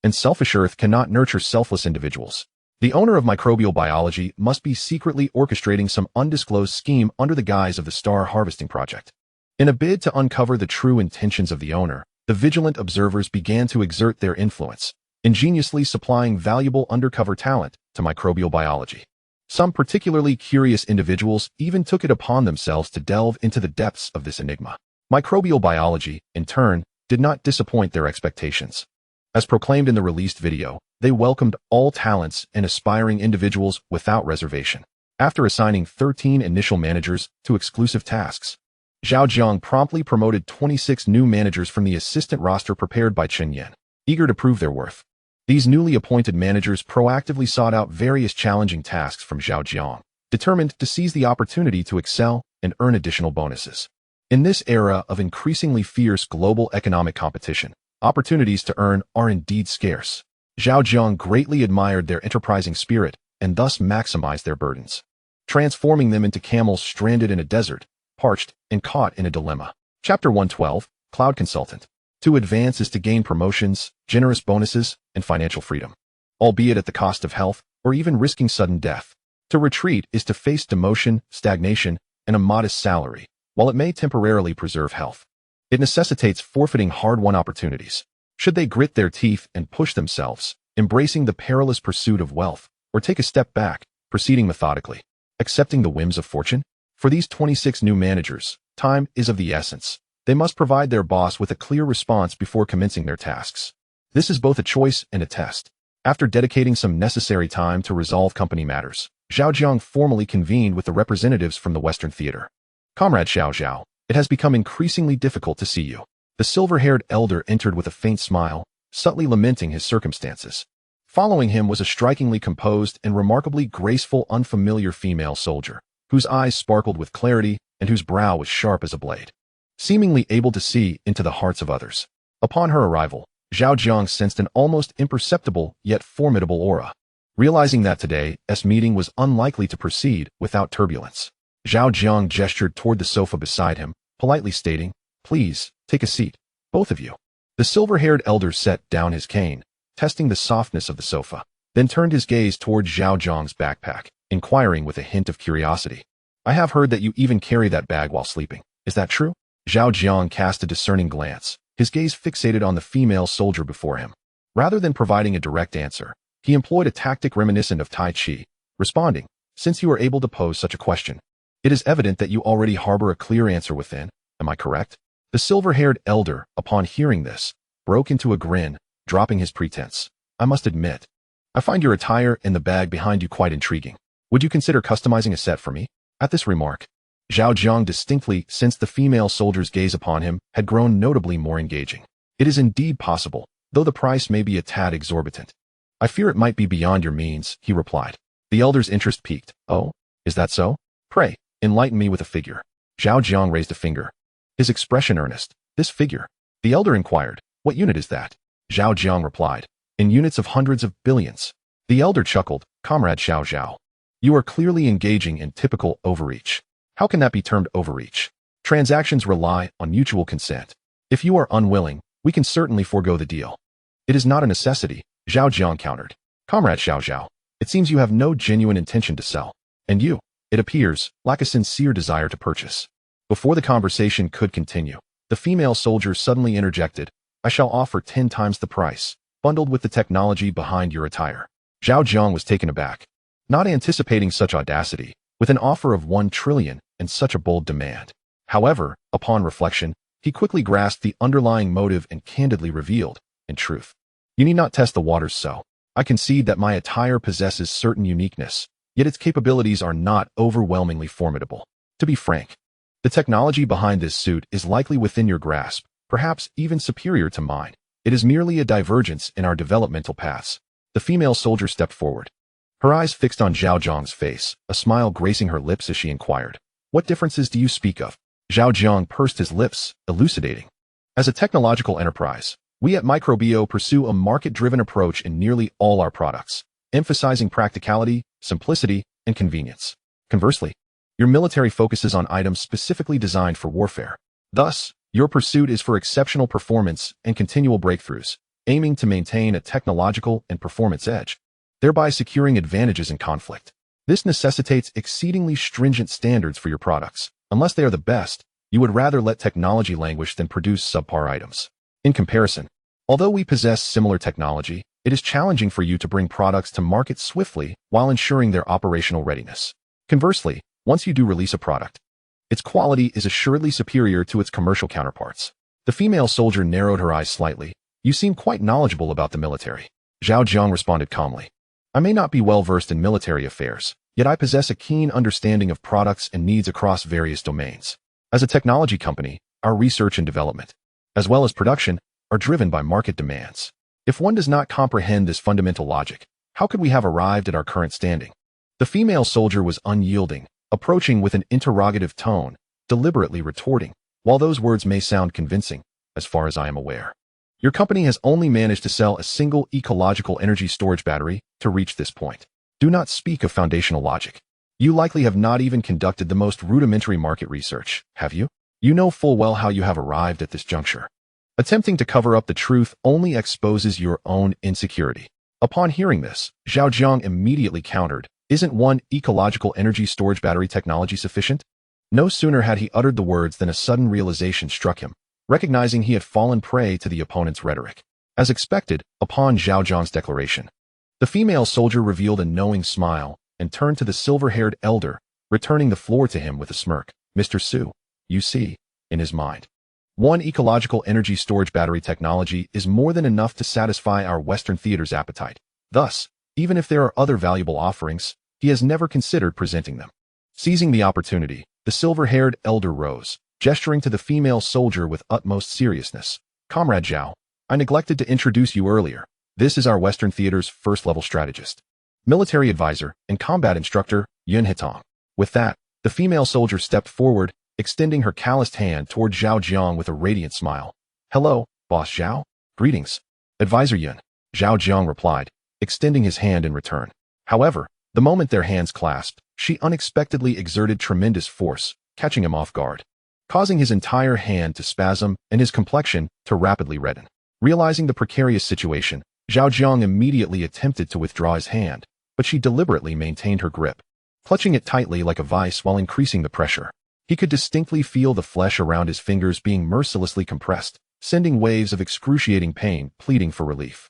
and selfish Earth cannot nurture selfless individuals. The owner of microbial biology must be secretly orchestrating some undisclosed scheme under the guise of the star harvesting project. In a bid to uncover the true intentions of the owner, the vigilant observers began to exert their influence, ingeniously supplying valuable undercover talent to microbial biology. Some particularly curious individuals even took it upon themselves to delve into the depths of this enigma. Microbial biology, in turn, did not disappoint their expectations. As proclaimed in the released video, they welcomed all talents and aspiring individuals without reservation. After assigning 13 initial managers to exclusive tasks, Zhao Jiang promptly promoted 26 new managers from the assistant roster prepared by Chen Yan, eager to prove their worth. These newly appointed managers proactively sought out various challenging tasks from Zhao Jiang, determined to seize the opportunity to excel and earn additional bonuses. In this era of increasingly fierce global economic competition, opportunities to earn are indeed scarce. Zhao Jiang greatly admired their enterprising spirit and thus maximized their burdens, transforming them into camels stranded in a desert, parched and caught in a dilemma. Chapter 112, Cloud Consultant. To advance is to gain promotions, generous bonuses, and financial freedom, albeit at the cost of health or even risking sudden death. To retreat is to face demotion, stagnation, and a modest salary, while it may temporarily preserve health. It necessitates forfeiting hard-won opportunities. Should they grit their teeth and push themselves, embracing the perilous pursuit of wealth, or take a step back, proceeding methodically, accepting the whims of fortune? For these 26 new managers, time is of the essence. They must provide their boss with a clear response before commencing their tasks. This is both a choice and a test. After dedicating some necessary time to resolve company matters, Zhao Jiang formally convened with the representatives from the Western Theater. Comrade Zhao, it has become increasingly difficult to see you. The silver-haired elder entered with a faint smile, subtly lamenting his circumstances. Following him was a strikingly composed and remarkably graceful unfamiliar female soldier, whose eyes sparkled with clarity and whose brow was sharp as a blade, seemingly able to see into the hearts of others. Upon her arrival, Zhao Jiang sensed an almost imperceptible yet formidable aura. Realizing that today's meeting was unlikely to proceed without turbulence, Zhao Jiang gestured toward the sofa beside him, politely stating, "Please, take a seat, both of you." The silver-haired elder set down his cane, testing the softness of the sofa, then turned his gaze toward Zhao Jiang's backpack, inquiring with a hint of curiosity. "I have heard that you even carry that bag while sleeping. Is that true?" Zhao Jiang cast a discerning glance, his gaze fixated on the female soldier before him. Rather than providing a direct answer, he employed a tactic reminiscent of Tai Chi, responding, "Since you are able to pose such a question, it is evident that you already harbor a clear answer within. Am I correct?" The silver-haired elder, upon hearing this, broke into a grin, dropping his pretense. "I must admit, I find your attire and the bag behind you quite intriguing. Would you consider customizing a set for me?" At this remark, Zhao Jiang distinctly sensed the female soldier's gaze upon him had grown notably more engaging. "It is indeed possible, though the price may be a tad exorbitant." "I fear it might be beyond your means," he replied. The elder's interest piqued. "Oh, is that so? Pray, enlighten me with a figure." Zhao Jiang raised a finger, his expression earnest. "This figure?" The elder inquired. "What unit is that?" Zhao Jiang replied, "In units of hundreds of billions." The elder chuckled. "Comrade Zhao, you are clearly engaging in typical overreach." "How can that be termed overreach? Transactions rely on mutual consent. If you are unwilling, we can certainly forego the deal." "It is not a necessity," Zhao Jiang countered. "Comrade Zhao, it seems you have no genuine intention to sell. And you, it appears, lack a sincere desire to purchase." Before the conversation could continue, the female soldier suddenly interjected, "I shall offer 10 times the price, bundled with the technology behind your attire." Zhao Jiang was taken aback, not anticipating such audacity, with an offer of 1 trillion and such a bold demand. However, upon reflection, he quickly grasped the underlying motive and candidly revealed, "In truth, you need not test the waters so. I concede that my attire possesses certain uniqueness, yet its capabilities are not overwhelmingly formidable. To be frank, the technology behind this suit is likely within your grasp, perhaps even superior to mine. It is merely a divergence in our developmental paths." The female soldier stepped forward, her eyes fixed on Zhao Jiang's face, a smile gracing her lips as she inquired, "What differences do you speak of?" Zhao Jiang pursed his lips, elucidating. "As a technological enterprise, we at Microbio pursue a market-driven approach in nearly all our products, emphasizing practicality, simplicity, and convenience. Conversely, your military focuses on items specifically designed for warfare. Thus, your pursuit is for exceptional performance and continual breakthroughs, aiming to maintain a technological and performance edge, thereby securing advantages in conflict. This necessitates exceedingly stringent standards for your products. Unless they are the best, you would rather let technology languish than produce subpar items. In comparison, although we possess similar technology, it is challenging for you to bring products to market swiftly while ensuring their operational readiness. Conversely, once you do release a product, its quality is assuredly superior to its commercial counterparts." The female soldier narrowed her eyes slightly. "You seem quite knowledgeable about the military." Zhao Jiang responded calmly. "I may not be well versed in military affairs, yet I possess a keen understanding of products and needs across various domains. As a technology company, our research and development, as well as production, are driven by market demands. If one does not comprehend this fundamental logic, how could we have arrived at our current standing?" The female soldier was unyielding, approaching with an interrogative tone, deliberately retorting, "While those words may sound convincing, as far as I am aware, your company has only managed to sell a single ecological energy storage battery to reach this point. Do not speak of foundational logic. You likely have not even conducted the most rudimentary market research, have you? You know full well how you have arrived at this juncture. Attempting to cover up the truth only exposes your own insecurity." Upon hearing this, Zhao Jiang immediately countered, "Isn't 1 ecological energy storage battery technology sufficient?" No sooner had he uttered the words than a sudden realization struck him, recognizing he had fallen prey to the opponent's rhetoric. As expected, upon Zhao Jiang's declaration, the female soldier revealed a knowing smile and turned to the silver-haired elder, returning the floor to him with a smirk. Mr. Su, you see, in his mind, one ecological energy storage battery technology is more than enough to satisfy our Western theater's appetite. Thus, even if there are other valuable offerings, he has never considered presenting them. Seizing the opportunity, the silver-haired elder rose, gesturing to the female soldier with utmost seriousness. Comrade Zhao, I neglected to introduce you earlier. This is our Western theater's first-level strategist, military advisor, and combat instructor, Yun Hitong. With that, the female soldier stepped forward, extending her calloused hand toward Zhao Jiang with a radiant smile. Hello, Boss Zhao. Greetings. Advisor Yun, Zhao Jiang replied, extending his hand in return. However, the moment their hands clasped, she unexpectedly exerted tremendous force, catching him off guard, causing his entire hand to spasm and his complexion to rapidly redden. Realizing the precarious situation, Zhao Jiang immediately attempted to withdraw his hand, but she deliberately maintained her grip, clutching it tightly like a vice while increasing the pressure. He could distinctly feel the flesh around his fingers being mercilessly compressed, sending waves of excruciating pain pleading for relief.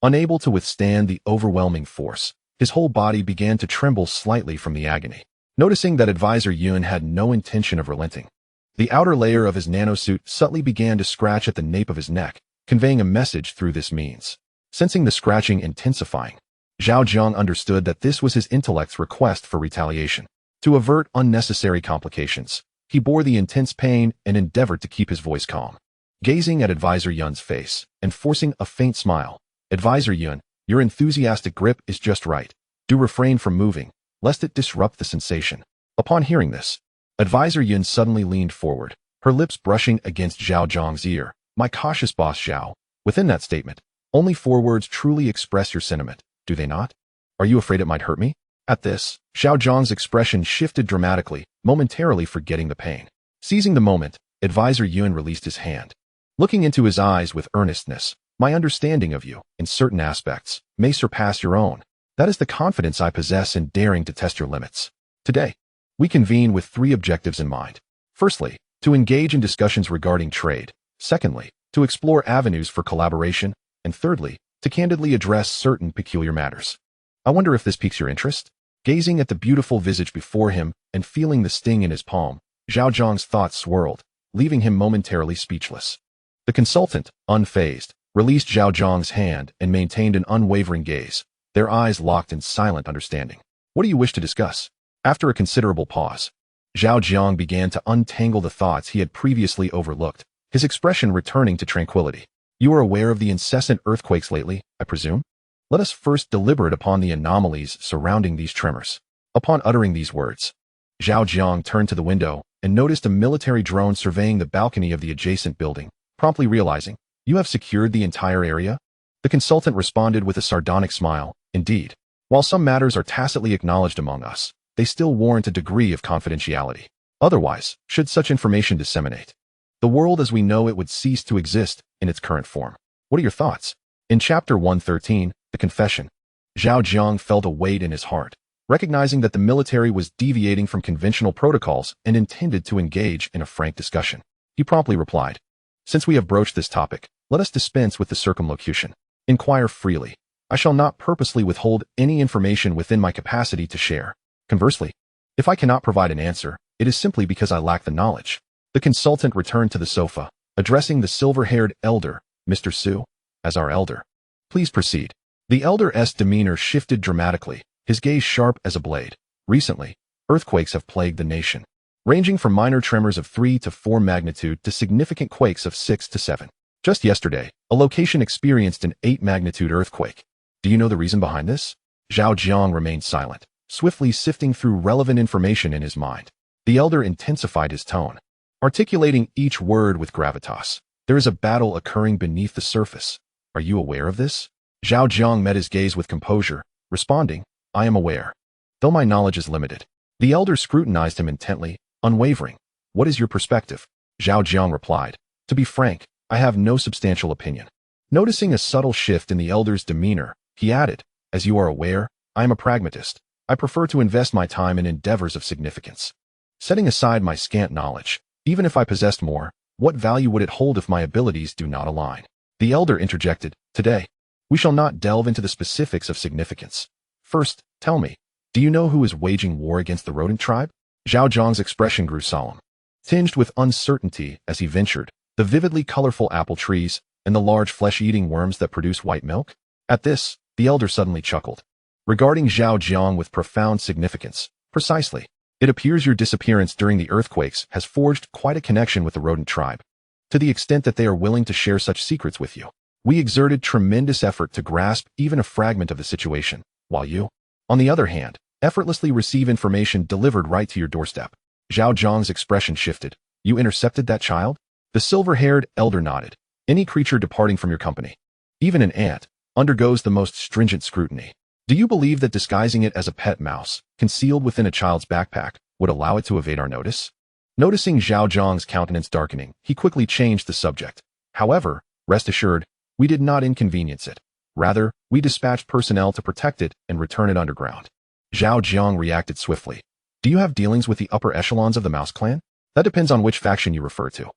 Unable to withstand the overwhelming force, his whole body began to tremble slightly from the agony. Noticing that Advisor Yun had no intention of relenting, the outer layer of his nanosuit subtly began to scratch at the nape of his neck, conveying a message through this means. Sensing the scratching intensifying, Zhao Jiang understood that this was his intellect's request for retaliation. To avert unnecessary complications, he bore the intense pain and endeavored to keep his voice calm. Gazing at Advisor Yun's face and forcing a faint smile, Advisor Yun, your enthusiastic grip is just right. Do refrain from moving, lest it disrupt the sensation. Upon hearing this, Advisor Yun suddenly leaned forward, her lips brushing against Zhao Jiang's ear. My cautious boss Zhao. Within that statement, only 4 words truly express your sentiment, do they not? Are you afraid it might hurt me? At this, Zhao Jiang's expression shifted dramatically, momentarily forgetting the pain. Seizing the moment, Advisor Yun released his hand. Looking into his eyes with earnestness, my understanding of you, in certain aspects, may surpass your own. That is the confidence I possess in daring to test your limits. Today, we convene with 3 objectives in mind. Firstly, to engage in discussions regarding trade. Secondly, to explore avenues for collaboration. And thirdly, to candidly address certain peculiar matters. I wonder if this piques your interest? Gazing at the beautiful visage before him and feeling the sting in his palm, Zhao Jiang's thoughts swirled, leaving him momentarily speechless. The consultant, unfazed, released Zhao Jiang's hand and maintained an unwavering gaze, their eyes locked in silent understanding. What do you wish to discuss? After a considerable pause, Zhao Jiang began to untangle the thoughts he had previously overlooked, his expression returning to tranquility. You are aware of the incessant earthquakes lately, I presume? Let us first deliberate upon the anomalies surrounding these tremors. Upon uttering these words, Zhao Jiang turned to the window and noticed a military drone surveying the balcony of the adjacent building, promptly realizing, you have secured the entire area? The consultant responded with a sardonic smile. Indeed, while some matters are tacitly acknowledged among us, they still warrant a degree of confidentiality. Otherwise, should such information disseminate, the world as we know it would cease to exist in its current form. What are your thoughts? In Chapter 113, The Confession, Zhao Jiang felt a weight in his heart, recognizing that the military was deviating from conventional protocols and intended to engage in a frank discussion. He promptly replied, since we have broached this topic, let us dispense with the circumlocution. Inquire freely. I shall not purposely withhold any information within my capacity to share. Conversely, if I cannot provide an answer, it is simply because I lack the knowledge. The consultant returned to the sofa, addressing the silver-haired elder, Mr. Su, as our elder. Please proceed. The elder's demeanor shifted dramatically, his gaze sharp as a blade. Recently, earthquakes have plagued the nation, ranging from minor tremors of 3 to 4 magnitude to significant quakes of 6 to 7. Just yesterday, a location experienced an 8 magnitude earthquake. Do you know the reason behind this? Zhao Jiang remained silent, swiftly sifting through relevant information in his mind. The elder intensified his tone, articulating each word with gravitas. There is a battle occurring beneath the surface. Are you aware of this? Zhao Jiang met his gaze with composure, responding, I am aware, though my knowledge is limited. The elder scrutinized him intently, unwavering. What is your perspective? Zhao Jiang replied, to be frank, I have no substantial opinion. Noticing a subtle shift in the elder's demeanor, he added, as you are aware, I am a pragmatist. I prefer to invest my time in endeavors of significance. Setting aside my scant knowledge, even if I possessed more, what value would it hold if my abilities do not align? The elder interjected, "Today, we shall not delve into the specifics of significance. First, tell me, do you know who is waging war against the rodent tribe?" Zhao Jiang's expression grew solemn, tinged with uncertainty as he ventured, "The vividly colorful apple trees and the large flesh-eating worms that produce white milk?" At this, the elder suddenly chuckled, regarding Zhao Jiang with profound significance. "Precisely. It appears your disappearance during the earthquakes has forged quite a connection with the rodent tribe, to the extent that they are willing to share such secrets with you. We exerted tremendous effort to grasp even a fragment of the situation, while you, on the other hand, effortlessly receive information delivered right to your doorstep." Zhao Jiang's expression shifted. "You intercepted that child?" The silver-haired elder nodded. "Any creature departing from your company, even an ant, undergoes the most stringent scrutiny. Do you believe that disguising it as a pet mouse, concealed within a child's backpack, would allow it to evade our notice?" Noticing Zhao Jiang's countenance darkening, he quickly changed the subject. "However, rest assured, we did not inconvenience it. Rather, we dispatched personnel to protect it and return it underground." Zhao Jiang reacted swiftly. "Do you have dealings with the upper echelons of the Mouse Clan?" "That depends on which faction you refer to.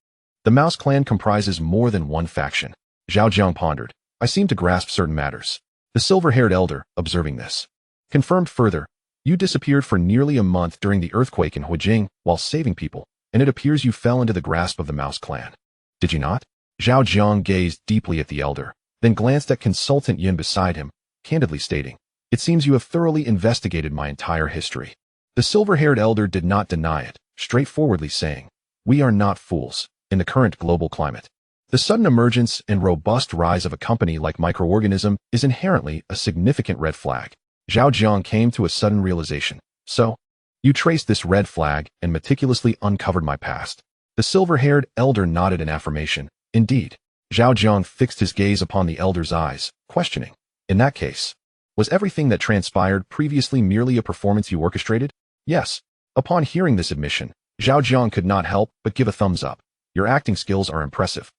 The Mouse Clan comprises more than one faction." Zhao Jiang pondered. "I seem to grasp certain matters." The silver-haired elder, observing this, confirmed further, "You disappeared for nearly a month during the earthquake in Huijing while saving people, and it appears you fell into the grasp of the Mouse Clan. Did you not?" Zhao Jiang gazed deeply at the elder, then glanced at Consultant Yin beside him, candidly stating, "It seems you have thoroughly investigated my entire history." The silver-haired elder did not deny it, straightforwardly saying, "We are not fools. In the current global climate, the sudden emergence and robust rise of a company like microorganism is inherently a significant red flag." Zhao Jiang came to a sudden realization. "So, you traced this red flag and meticulously uncovered my past." The silver-haired elder nodded in affirmation. "Indeed." Zhao Jiang fixed his gaze upon the elder's eyes, questioning, "In that case, was everything that transpired previously merely a performance you orchestrated?" "Yes." Upon hearing this admission, Zhao Jiang could not help but give a thumbs up. "Your acting skills are impressive."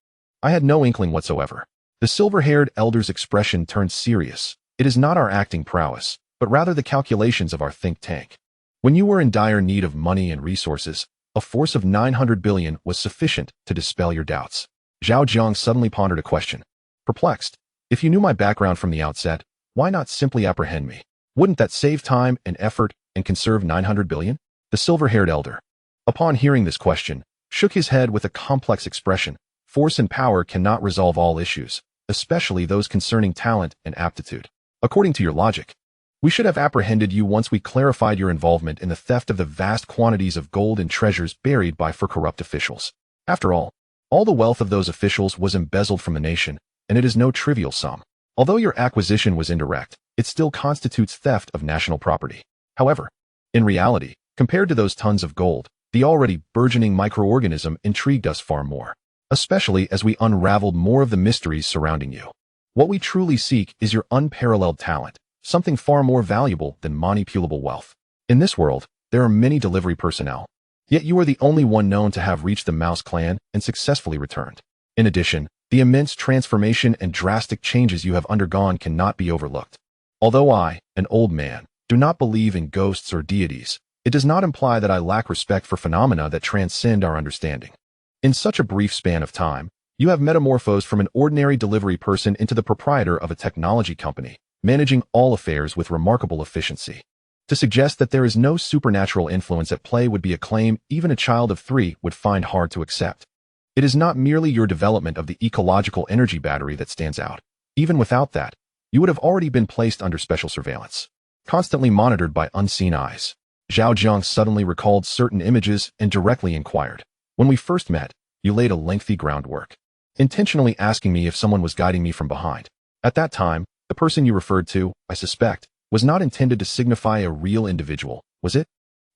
"I had no inkling whatsoever." The silver-haired elder's expression turned serious. "It is not our acting prowess, but rather the calculations of our think tank. When you were in dire need of money and resources, a force of 900 billion was sufficient to dispel your doubts." Zhao Jiang suddenly pondered a question. Perplexed, "If you knew my background from the outset, why not simply apprehend me? Wouldn't that save time and effort and conserve 900 billion? The silver-haired elder, upon hearing this question, shook his head with a complex expression. "Force and power cannot resolve all issues, especially those concerning talent and aptitude. According to your logic, we should have apprehended you once we clarified your involvement in the theft of the vast quantities of gold and treasures buried by corrupt officials. After all the wealth of those officials was embezzled from the nation, and it is no trivial sum. Although your acquisition was indirect, it still constitutes theft of national property. However, in reality, compared to those tons of gold, the already burgeoning microorganism intrigued us far more, especially as we unraveled more of the mysteries surrounding you. What we truly seek is your unparalleled talent, something far more valuable than manipulable wealth. In this world, there are many delivery personnel, yet you are the only one known to have reached the Mouse Clan and successfully returned. In addition, the immense transformation and drastic changes you have undergone cannot be overlooked. Although I, an old man, do not believe in ghosts or deities, it does not imply that I lack respect for phenomena that transcend our understanding. In such a brief span of time, you have metamorphosed from an ordinary delivery person into the proprietor of a technology company, managing all affairs with remarkable efficiency. To suggest that there is no supernatural influence at play would be a claim even a child of 3 would find hard to accept. It is not merely your development of the ecological energy battery that stands out. Even without that, you would have already been placed under special surveillance, constantly monitored by unseen eyes. Zhao Jiang suddenly recalled certain images and directly inquired. When we first met, you laid a lengthy groundwork, intentionally asking me if someone was guiding me from behind. At that time, the person you referred to, I suspect, was not intended to signify a real individual, was it?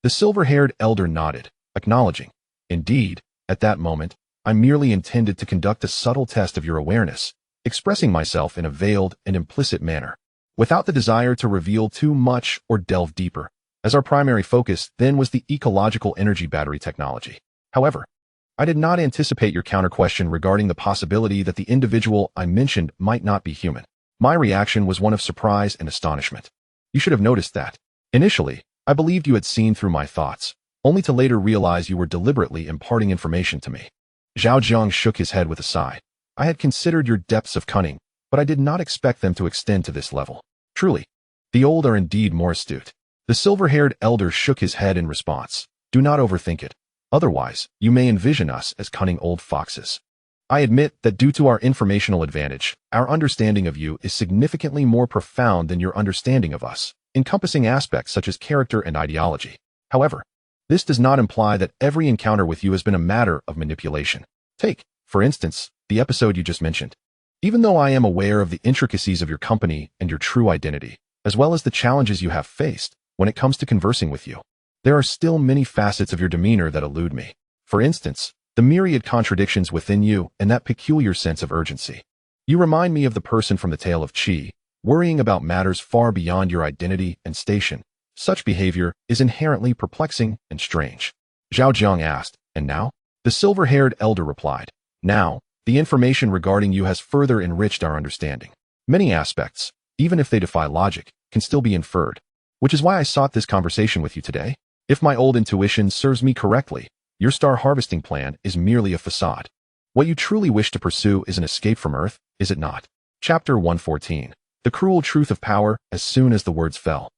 The silver-haired elder nodded, acknowledging, "Indeed, at that moment, I merely intended to conduct a subtle test of your awareness, expressing myself in a veiled and implicit manner, without the desire to reveal too much or delve deeper, as our primary focus then was the ecological energy battery technology. However, I did not anticipate your counter-question regarding the possibility that the individual I mentioned might not be human. My reaction was one of surprise and astonishment. You should have noticed that. Initially, I believed you had seen through my thoughts, only to later realize you were deliberately imparting information to me." Zhao Jiang shook his head with a sigh. I had considered your depths of cunning, but I did not expect them to extend to this level. Truly, the old are indeed more astute. The silver-haired elder shook his head in response. Do not overthink it. Otherwise, you may envision us as cunning old foxes. I admit that due to our informational advantage, our understanding of you is significantly more profound than your understanding of us, encompassing aspects such as character and ideology. However, this does not imply that every encounter with you has been a matter of manipulation. Take, for instance, the episode you just mentioned. Even though I am aware of the intricacies of your company and your true identity, as well as the challenges you have faced when it comes to conversing with you, there are still many facets of your demeanor that elude me. For instance, the myriad contradictions within you and that peculiar sense of urgency. You remind me of the person from the tale of Qi, worrying about matters far beyond your identity and station. Such behavior is inherently perplexing and strange. Zhao Jiang asked, and now? The silver-haired elder replied, now, the information regarding you has further enriched our understanding. Many aspects, even if they defy logic, can still be inferred, which is why I sought this conversation with you today. If my old intuition serves me correctly, your star harvesting plan is merely a facade. What you truly wish to pursue is an escape from Earth, is it not? Chapter 114. The cruel truth of power. As soon as the words fell,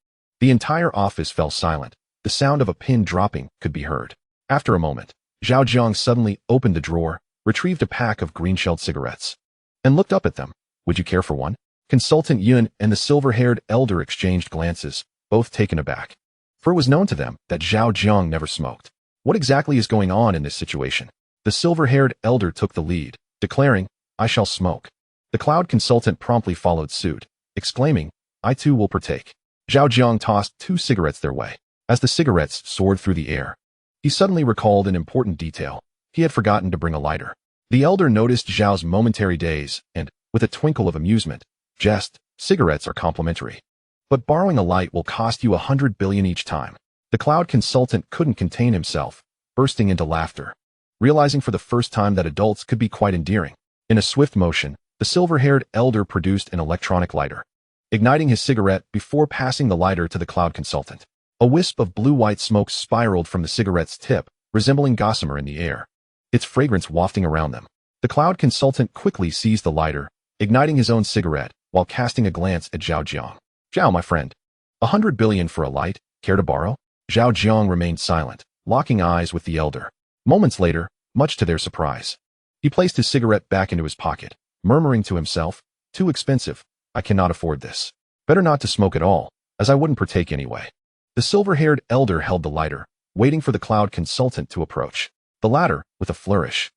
the entire office fell silent. The sound of a pin dropping could be heard. After a moment, Zhao Jiang suddenly opened the drawer, retrieved a pack of green-shelled cigarettes, and looked up at them. Would you care for one? Consultant Yun and the silver-haired elder exchanged glances, both taken aback. For it was known to them that Zhao Jiang never smoked. What exactly is going on in this situation? The silver-haired elder took the lead, declaring, I shall smoke. The cloud consultant promptly followed suit, exclaiming, I too will partake. Zhao Jiang tossed 2 cigarettes their way. As the cigarettes soared through the air, he suddenly recalled an important detail. He had forgotten to bring a lighter. The elder noticed Zhao's momentary daze and, with a twinkle of amusement, jest, cigarettes are complimentary. But borrowing a light will cost you 100 billion each time. The cloud consultant couldn't contain himself, bursting into laughter, realizing for the first time that adults could be quite endearing. In a swift motion, the silver-haired elder produced an electronic lighter, igniting his cigarette before passing the lighter to the cloud consultant. A wisp of blue-white smoke spiraled from the cigarette's tip, resembling gossamer in the air, its fragrance wafting around them. The cloud consultant quickly seized the lighter, igniting his own cigarette, while casting a glance at Zhao Jiang. Zhao, my friend. 100 billion for a light, care to borrow? Zhao Jiang remained silent, locking eyes with the elder. Moments later, much to their surprise, he placed his cigarette back into his pocket, murmuring to himself, too expensive, I cannot afford this. Better not to smoke at all, as I wouldn't partake anyway. The silver-haired elder held the lighter, waiting for the cloud consultant to approach. The latter, with a flourish,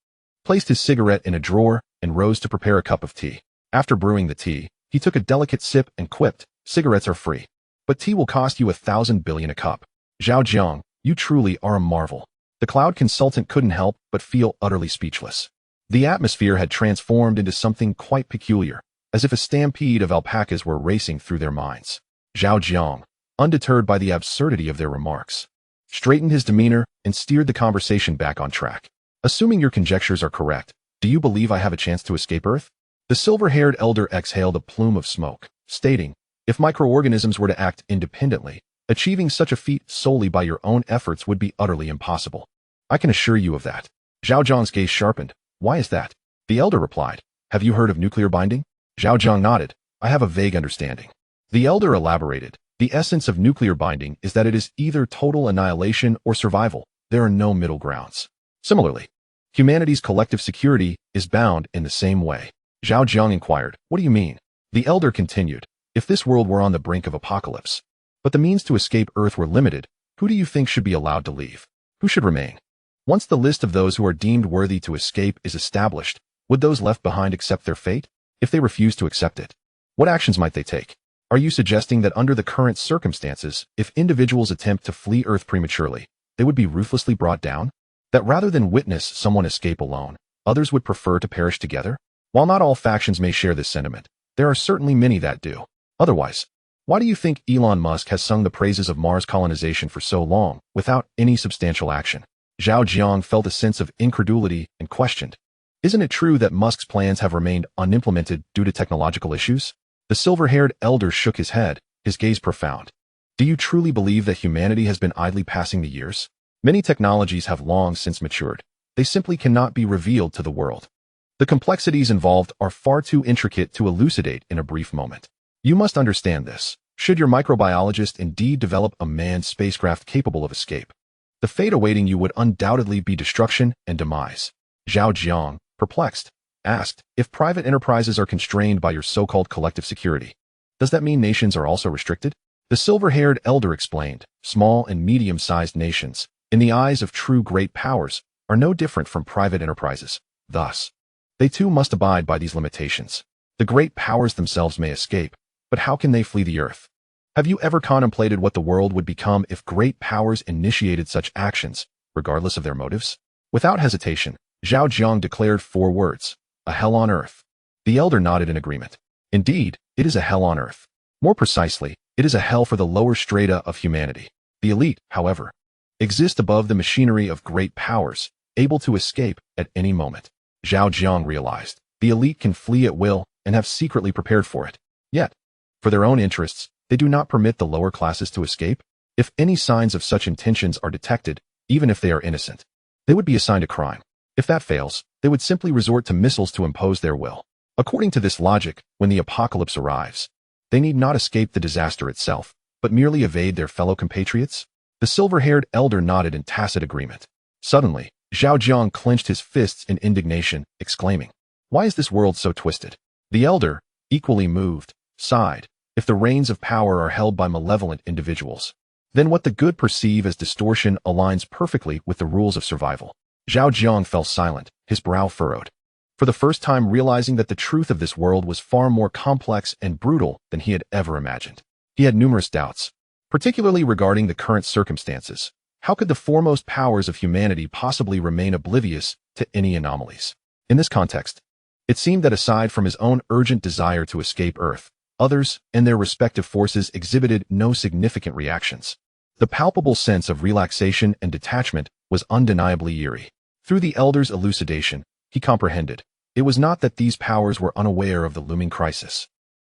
placed his cigarette in a drawer and rose to prepare a cup of tea. After brewing the tea, he took a delicate sip and quipped, cigarettes are free, but tea will cost you 1,000 billion a cup. Zhao Jiang, you truly are a marvel. The cloud consultant couldn't help but feel utterly speechless. The atmosphere had transformed into something quite peculiar, as if a stampede of alpacas were racing through their minds. Zhao Jiang, undeterred by the absurdity of their remarks, straightened his demeanor and steered the conversation back on track. Assuming your conjectures are correct, do you believe I have a chance to escape Earth? The silver-haired elder exhaled a plume of smoke, stating, if microorganisms were to act independently, achieving such a feat solely by your own efforts would be utterly impossible. I can assure you of that. Zhao Jiang's gaze sharpened. Why is that? The elder replied, have you heard of nuclear binding? Zhao Jiang nodded. I have a vague understanding. The elder elaborated. The essence of nuclear binding is that it is either total annihilation or survival. There are no middle grounds. Similarly, humanity's collective security is bound in the same way. Zhao Jiang inquired, what do you mean? The elder continued, if this world were on the brink of apocalypse, but the means to escape Earth were limited, who do you think should be allowed to leave? Who should remain? Once the list of those who are deemed worthy to escape is established, would those left behind accept their fate? If they refuse to accept it, what actions might they take? Are you suggesting that under the current circumstances, if individuals attempt to flee Earth prematurely, they would be ruthlessly brought down? That rather than witness someone escape alone, others would prefer to perish together? While not all factions may share this sentiment, there are certainly many that do. Otherwise, why do you think Elon Musk has sung the praises of Mars colonization for so long, without any substantial action? Zhao Jiang felt a sense of incredulity and questioned, isn't it true that Musk's plans have remained unimplemented due to technological issues? The silver-haired elder shook his head, his gaze profound. Do you truly believe that humanity has been idly passing the years? Many technologies have long since matured. They simply cannot be revealed to the world. The complexities involved are far too intricate to elucidate in a brief moment. You must understand this, should your microbiologist indeed develop a manned spacecraft capable of escape. The fate awaiting you would undoubtedly be destruction and demise. Zhao Jiang, perplexed, asked, if private enterprises are constrained by your so-called collective security, does that mean nations are also restricted? The silver-haired elder explained, small and medium-sized nations, in the eyes of true great powers, are no different from private enterprises. Thus, they too must abide by these limitations. The great powers themselves may escape, but how can they flee the earth? Have you ever contemplated what the world would become if great powers initiated such actions, regardless of their motives? Without hesitation, Zhao Jiang declared 4 words, a hell on earth. The elder nodded in agreement. Indeed, it is a hell on earth. More precisely, it is a hell for the lower strata of humanity. The elite, however, exist above the machinery of great powers, able to escape at any moment. Zhao Jiang realized, the elite can flee at will and have secretly prepared for it. Yet, for their own interests, they do not permit the lower classes to escape. If any signs of such intentions are detected, even if they are innocent, they would be assigned a crime. If that fails, they would simply resort to missiles to impose their will. According to this logic, when the apocalypse arrives, they need not escape the disaster itself, but merely evade their fellow compatriots? The silver-haired elder nodded in tacit agreement. Suddenly, Zhao Jiang clenched his fists in indignation, exclaiming, why is this world so twisted? The elder, equally moved, sighed, if the reins of power are held by malevolent individuals, then what the good perceive as distortion aligns perfectly with the rules of survival. Zhao Jiang fell silent, his brow furrowed, for the first time realizing that the truth of this world was far more complex and brutal than he had ever imagined. He had numerous doubts, particularly regarding the current circumstances. How could the foremost powers of humanity possibly remain oblivious to any anomalies? In this context, it seemed that aside from his own urgent desire to escape Earth, others and their respective forces exhibited no significant reactions. The palpable sense of relaxation and detachment was undeniably eerie. Through the elder's elucidation, he comprehended, it was not that these powers were unaware of the looming crisis,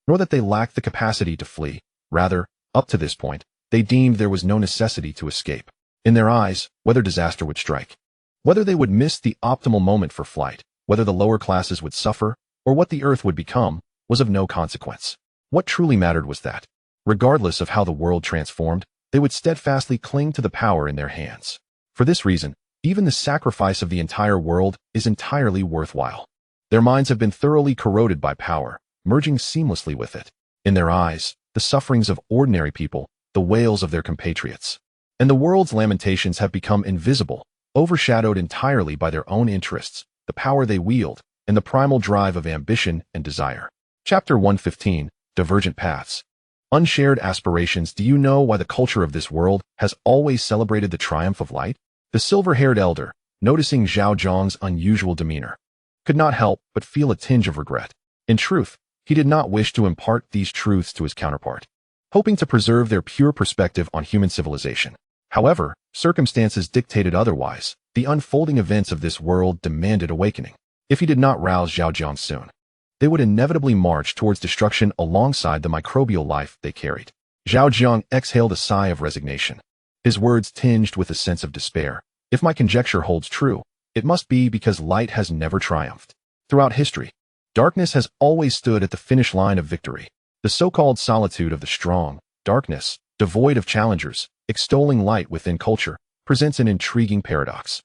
nor that they lacked the capacity to flee. Rather, up to this point, they deemed there was no necessity to escape. In their eyes, whether disaster would strike, whether they would miss the optimal moment for flight, whether the lower classes would suffer, or what the earth would become, was of no consequence. What truly mattered was that, regardless of how the world transformed, they would steadfastly cling to the power in their hands. For this reason, even the sacrifice of the entire world is entirely worthwhile. Their minds have been thoroughly corroded by power, merging seamlessly with it. In their eyes, the sufferings of ordinary people, the wails of their compatriots, and the world's lamentations have become invisible, overshadowed entirely by their own interests, the power they wield, and the primal drive of ambition and desire. Chapter 115, Divergent Paths. Unshared aspirations. Do you know why the culture of this world has always celebrated the triumph of light? The silver-haired elder, noticing Zhao Jiang's unusual demeanor, could not help but feel a tinge of regret. In truth, he did not wish to impart these truths to his counterpart, hoping to preserve their pure perspective on human civilization. However, circumstances dictated otherwise. The unfolding events of this world demanded awakening. If he did not rouse Zhao Jiang soon, they would inevitably march towards destruction alongside the microbial life they carried. Zhao Jiang exhaled a sigh of resignation, his words tinged with a sense of despair. If my conjecture holds true, it must be because light has never triumphed. Throughout history, darkness has always stood at the finish line of victory. The so-called solitude of the strong, darkness, devoid of challengers, extolling light within culture, presents an intriguing paradox.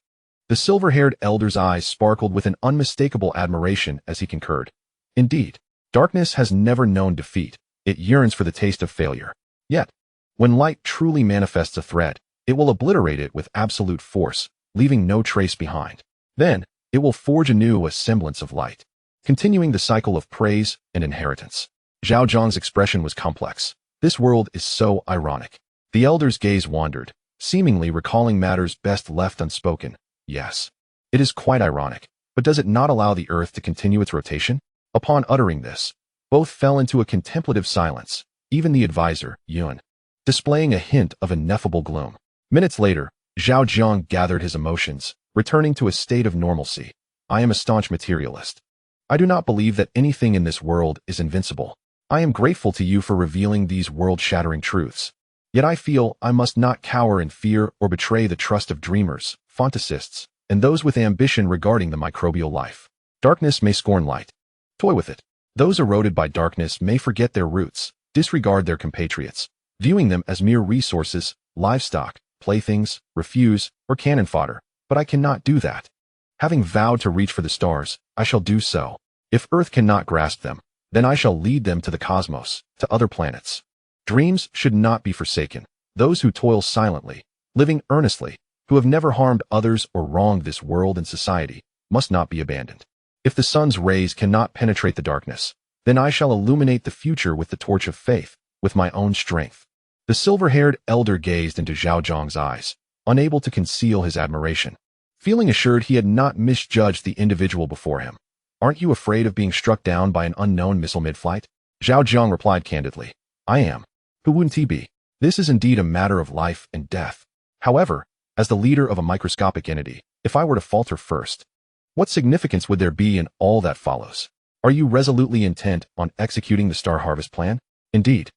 The silver-haired elder's eyes sparkled with an unmistakable admiration as he concurred. Indeed, darkness has never known defeat. It yearns for the taste of failure. Yet, when light truly manifests a threat, it will obliterate it with absolute force, leaving no trace behind. Then, it will forge anew a semblance of light, continuing the cycle of praise and inheritance. Zhao Jiang's expression was complex. This world is so ironic. The elder's gaze wandered, seemingly recalling matters best left unspoken. Yes, it is quite ironic, but does it not allow the earth to continue its rotation? Upon uttering this, both fell into a contemplative silence, even the advisor, Yun, displaying a hint of ineffable gloom. Minutes later, Zhao Jiang gathered his emotions, returning to a state of normalcy. I am a staunch materialist. I do not believe that anything in this world is invincible. I am grateful to you for revealing these world-shattering truths. Yet I feel I must not cower in fear or betray the trust of dreamers, fantasists, and those with ambition regarding the microbial life. Darkness may scorn light. Toy with it. Those eroded by darkness may forget their roots, disregard their compatriots, viewing them as mere resources, livestock, playthings, refuse, or cannon fodder. But I cannot do that. Having vowed to reach for the stars, I shall do so. If Earth cannot grasp them, then I shall lead them to the cosmos, to other planets. Dreams should not be forsaken. Those who toil silently, living earnestly, who have never harmed others or wronged this world and society, must not be abandoned. If the sun's rays cannot penetrate the darkness, then I shall illuminate the future with the torch of faith, with my own strength. The silver-haired elder gazed into Zhao Jiang's eyes, unable to conceal his admiration, feeling assured he had not misjudged the individual before him. Aren't you afraid of being struck down by an unknown missile mid-flight? Zhao Jiang replied candidly. I am. Who wouldn't he be? This is indeed a matter of life and death. However, as the leader of a microscopic entity, if I were to falter first, what significance would there be in all that follows? Are you resolutely intent on executing the Star Harvest plan? Indeed.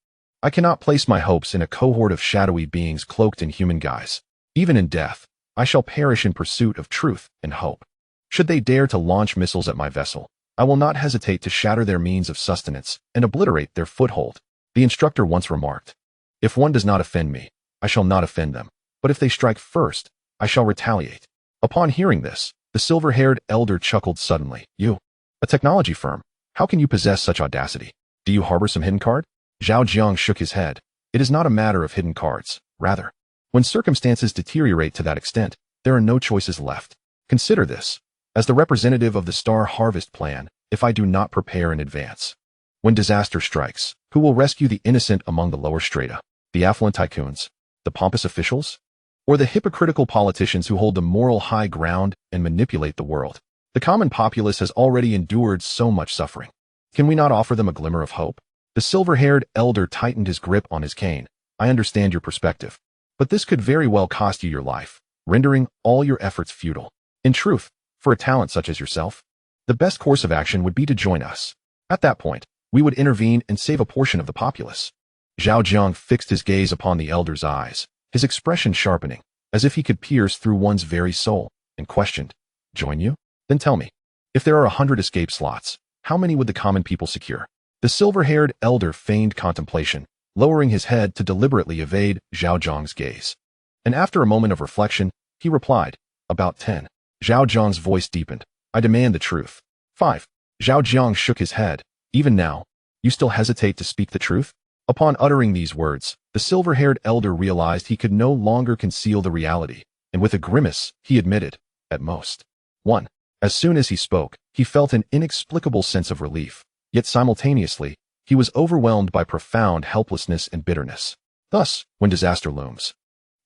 I cannot place my hopes in a cohort of shadowy beings cloaked in human guise. Even in death, I shall perish in pursuit of truth and hope. Should they dare to launch missiles at my vessel, I will not hesitate to shatter their means of sustenance and obliterate their foothold. The instructor once remarked, if one does not offend me, I shall not offend them. But if they strike first, I shall retaliate. Upon hearing this, the silver-haired elder chuckled suddenly. You, a technology firm, how can you possess such audacity? Do you harbor some hidden card? Zhao Jiang shook his head. It is not a matter of hidden cards. Rather, when circumstances deteriorate to that extent, there are no choices left. Consider this. As the representative of the Star Harvest plan, if I do not prepare in advance, when disaster strikes, who will rescue the innocent among the lower strata? The affluent tycoons? The pompous officials? Or the hypocritical politicians who hold the moral high ground and manipulate the world? The common populace has already endured so much suffering. Can we not offer them a glimmer of hope? The silver-haired elder tightened his grip on his cane. I understand your perspective, but this could very well cost you your life, rendering all your efforts futile. In truth, for a talent such as yourself, the best course of action would be to join us. At that point, we would intervene and save a portion of the populace. Zhao Jiang fixed his gaze upon the elder's eyes, his expression sharpening, as if he could pierce through one's very soul, and questioned, join you? Then tell me, if there are 100 escape slots, how many would the common people secure? The silver-haired elder feigned contemplation, lowering his head to deliberately evade Zhao Jiang's gaze. And after a moment of reflection, he replied, about 10. Zhao Jiang's voice deepened. I demand the truth. 5. Zhao Jiang shook his head. Even now, you still hesitate to speak the truth? Upon uttering these words, the silver-haired elder realized he could no longer conceal the reality, and with a grimace, he admitted, at most. 1. As soon as he spoke, he felt an inexplicable sense of relief, yet simultaneously, he was overwhelmed by profound helplessness and bitterness. Thus, when disaster looms,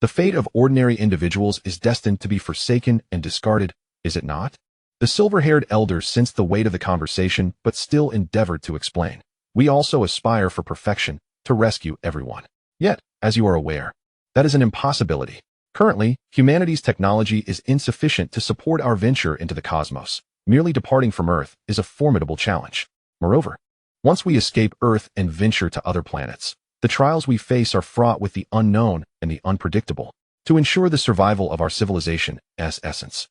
the fate of ordinary individuals is destined to be forsaken and discarded, is it not? The silver-haired elder sensed the weight of the conversation but still endeavored to explain. We also aspire for perfection, to rescue everyone. Yet, as you are aware, that is an impossibility. Currently, humanity's technology is insufficient to support our venture into the cosmos. Merely departing from Earth is a formidable challenge. Moreover, once we escape Earth and venture to other planets, the trials we face are fraught with the unknown and the unpredictable. To ensure the survival of our civilization as essence,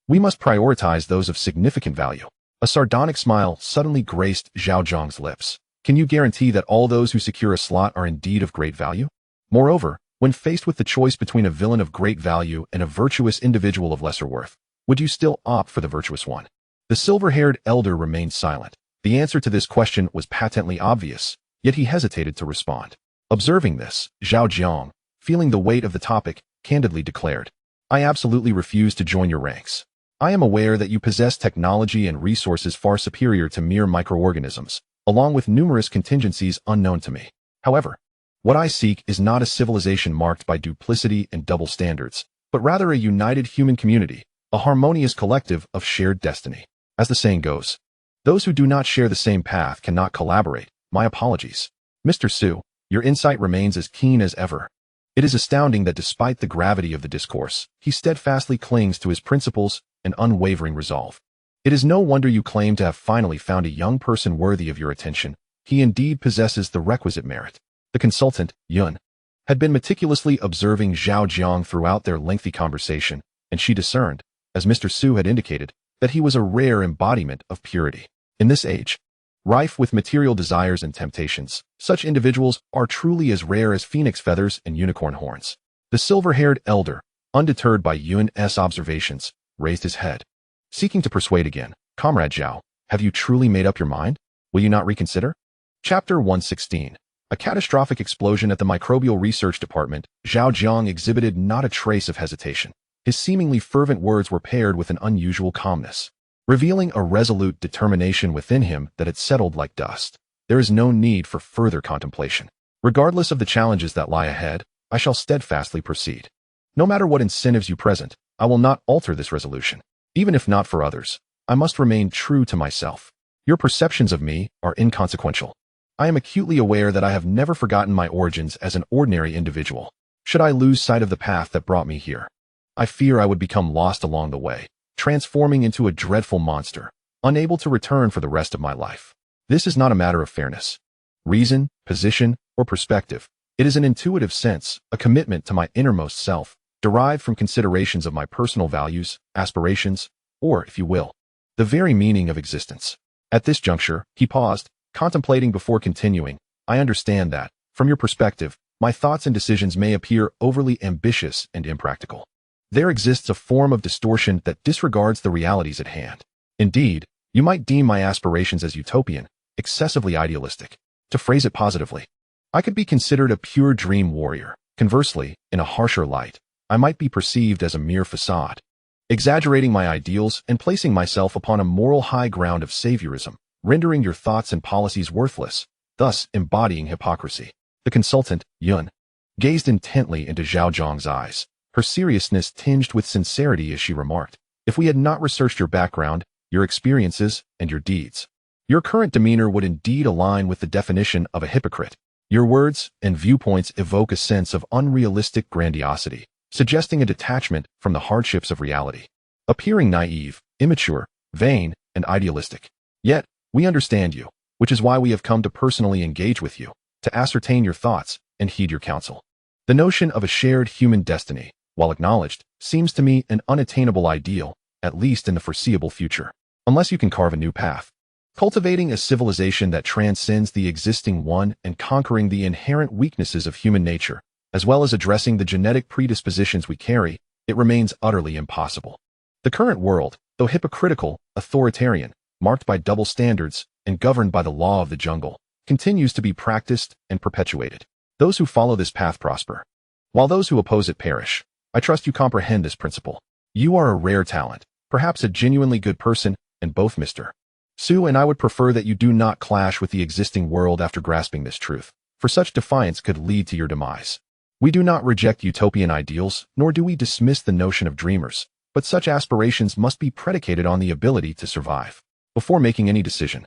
we must prioritize those of significant value. A sardonic smile suddenly graced Zhao Jiang's lips. Can you guarantee that all those who secure a slot are indeed of great value? Moreover, when faced with the choice between a villain of great value and a virtuous individual of lesser worth, would you still opt for the virtuous one? The silver-haired elder remained silent. The answer to this question was patently obvious, yet he hesitated to respond. Observing this, Zhao Jiang, feeling the weight of the topic, candidly declared, I absolutely refuse to join your ranks. I am aware that you possess technology and resources far superior to mere microorganisms, along with numerous contingencies unknown to me. However, what I seek is not a civilization marked by duplicity and double standards, but rather a united human community, a harmonious collective of shared destiny. As the saying goes, those who do not share the same path cannot collaborate. My apologies. Mr. Su, your insight remains as keen as ever. It is astounding that despite the gravity of the discourse, he steadfastly clings to his principles and unwavering resolve. It is no wonder you claim to have finally found a young person worthy of your attention. He indeed possesses the requisite merit. The consultant, Yun, had been meticulously observing Zhao Jiang throughout their lengthy conversation, and she discerned, as Mr. Su had indicated, that he was a rare embodiment of purity. In this age, rife with material desires and temptations, such individuals are truly as rare as phoenix feathers and unicorn horns. The silver-haired elder, undeterred by Yun's observations, raised his head. Seeking to persuade again, Comrade Zhao, have you truly made up your mind? Will you not reconsider? Chapter 116. A catastrophic explosion at the Microbial Research Department. Zhao Jiang exhibited not a trace of hesitation. His seemingly fervent words were paired with an unusual calmness, revealing a resolute determination within him that had settled like dust. There is no need for further contemplation. Regardless of the challenges that lie ahead, I shall steadfastly proceed. No matter what incentives you present, I will not alter this resolution. Even if not for others, I must remain true to myself. Your perceptions of me are inconsequential. I am acutely aware that I have never forgotten my origins as an ordinary individual. Should I lose sight of the path that brought me here, I fear I would become lost along the way, transforming into a dreadful monster, unable to return for the rest of my life. This is not a matter of fairness, reason, position, or perspective. It is an intuitive sense, a commitment to my innermost self, derived from considerations of my personal values, aspirations, or, if you will, the very meaning of existence. At this juncture, he paused, contemplating before continuing. I understand that, from your perspective, my thoughts and decisions may appear overly ambitious and impractical. There exists a form of distortion that disregards the realities at hand. Indeed, you might deem my aspirations as utopian, excessively idealistic. To phrase it positively, I could be considered a pure dream warrior. Conversely, in a harsher light, I might be perceived as a mere facade, exaggerating my ideals and placing myself upon a moral high ground of saviorism, rendering your thoughts and policies worthless, thus embodying hypocrisy. The consultant, Yun, gazed intently into Zhao Jiang's eyes, her seriousness tinged with sincerity as she remarked, if we had not researched your background, your experiences, and your deeds, your current demeanor would indeed align with the definition of a hypocrite. Your words and viewpoints evoke a sense of unrealistic grandiosity, suggesting a detachment from the hardships of reality, appearing naive, immature, vain, and idealistic. Yet, we understand you, which is why we have come to personally engage with you, to ascertain your thoughts and heed your counsel. The notion of a shared human destiny, while acknowledged, seems to me an unattainable ideal, at least in the foreseeable future, unless you can carve a new path. Cultivating a civilization that transcends the existing one and conquering the inherent weaknesses of human nature, as well as addressing the genetic predispositions we carry, it remains utterly impossible. The current world, though hypocritical, authoritarian, marked by double standards, and governed by the law of the jungle, continues to be practiced and perpetuated. Those who follow this path prosper, while those who oppose it perish. I trust you comprehend this principle. You are a rare talent, perhaps a genuinely good person, and both Mr. Su and I would prefer that you do not clash with the existing world after grasping this truth, for such defiance could lead to your demise. We do not reject utopian ideals, nor do we dismiss the notion of dreamers, but such aspirations must be predicated on the ability to survive. Before making any decision,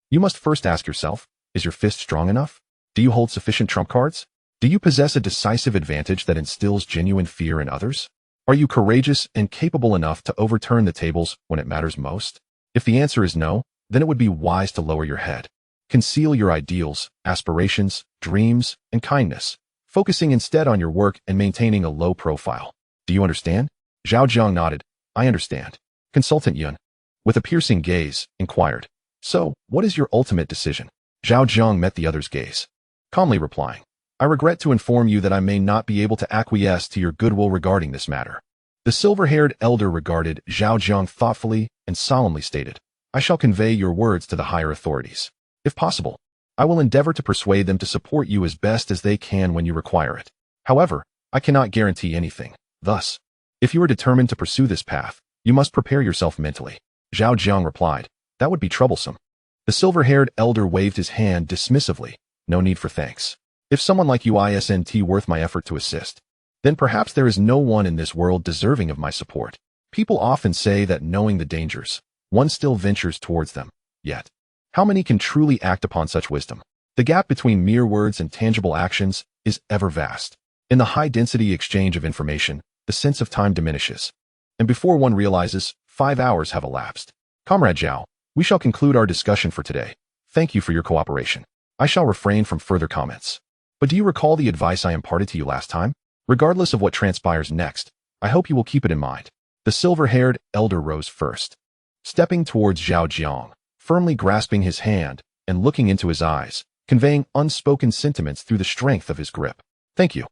you must first ask yourself, is your fist strong enough? Do you hold sufficient trump cards? Do you possess a decisive advantage that instills genuine fear in others? Are you courageous and capable enough to overturn the tables when it matters most? If the answer is no, then it would be wise to lower your head. Conceal your ideals, aspirations, dreams, and kindness, focusing instead on your work and maintaining a low profile. Do you understand? Zhao Jiang nodded. I understand. Consultant Yun, with a piercing gaze, inquired, so, what is your ultimate decision? Zhao Jiang met the other's gaze, calmly replying, I regret to inform you that I may not be able to acquiesce to your goodwill regarding this matter. The silver-haired elder regarded Zhao Jiang thoughtfully and solemnly stated, I shall convey your words to the higher authorities. If possible, I will endeavor to persuade them to support you as best as they can when you require it. However, I cannot guarantee anything. Thus, if you are determined to pursue this path, you must prepare yourself mentally. Zhao Jiang replied, that would be troublesome. The silver-haired elder waved his hand dismissively. No need for thanks. If someone like you isn't worth my effort to assist, then perhaps there is no one in this world deserving of my support. People often say that knowing the dangers, one still ventures towards them. Yet, how many can truly act upon such wisdom? The gap between mere words and tangible actions is ever vast. In the high-density exchange of information, the sense of time diminishes, and before one realizes, 5 hours have elapsed. Comrade Zhao, we shall conclude our discussion for today. Thank you for your cooperation. I shall refrain from further comments. But do you recall the advice I imparted to you last time? Regardless of what transpires next, I hope you will keep it in mind. The silver-haired elder rose first. stepping towards Zhao Jiang, firmly grasping his hand and looking into his eyes, conveying unspoken sentiments through the strength of his grip. "Thank you.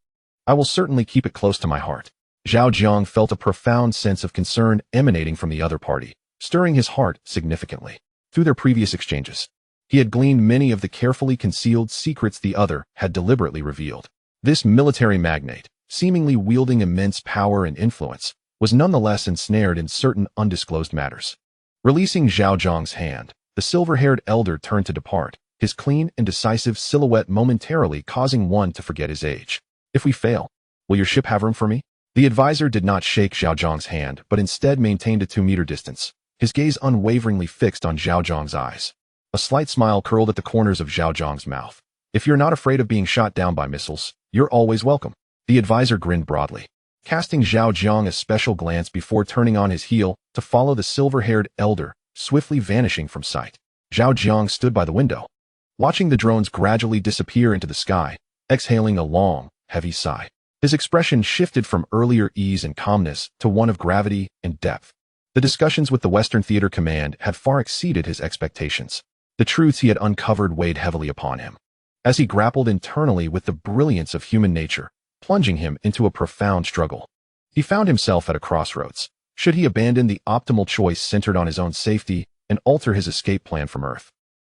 I will certainly keep it close to my heart." Zhao Jiang felt a profound sense of concern emanating from the other party, stirring his heart significantly. Through their previous exchanges, he had gleaned many of the carefully concealed secrets the other had deliberately revealed. This military magnate, seemingly wielding immense power and influence, was nonetheless ensnared in certain undisclosed matters. Releasing Zhao Jiang's hand, the silver-haired elder turned to depart, his clean and decisive silhouette momentarily causing one to forget his age. "If we fail, will your ship have room for me?" The advisor did not shake Zhao Jiang's hand, but instead maintained a 2-meter distance, his gaze unwaveringly fixed on Zhao Jiang's eyes. A slight smile curled at the corners of Zhao Jiang's mouth. "If you're not afraid of being shot down by missiles, you're always welcome." The advisor grinned broadly, casting Zhao Jiang a special glance before turning on his heel to follow the silver-haired elder, swiftly vanishing from sight. Zhao Jiang stood by the window, watching the drones gradually disappear into the sky, exhaling a long, heavy sigh. His expression shifted from earlier ease and calmness to one of gravity and depth. The discussions with the Western Theater Command had far exceeded his expectations. The truths he had uncovered weighed heavily upon him, as he grappled internally with the brilliance of human nature, plunging him into a profound struggle. He found himself at a crossroads. Should he abandon the optimal choice centered on his own safety and alter his escape plan from Earth?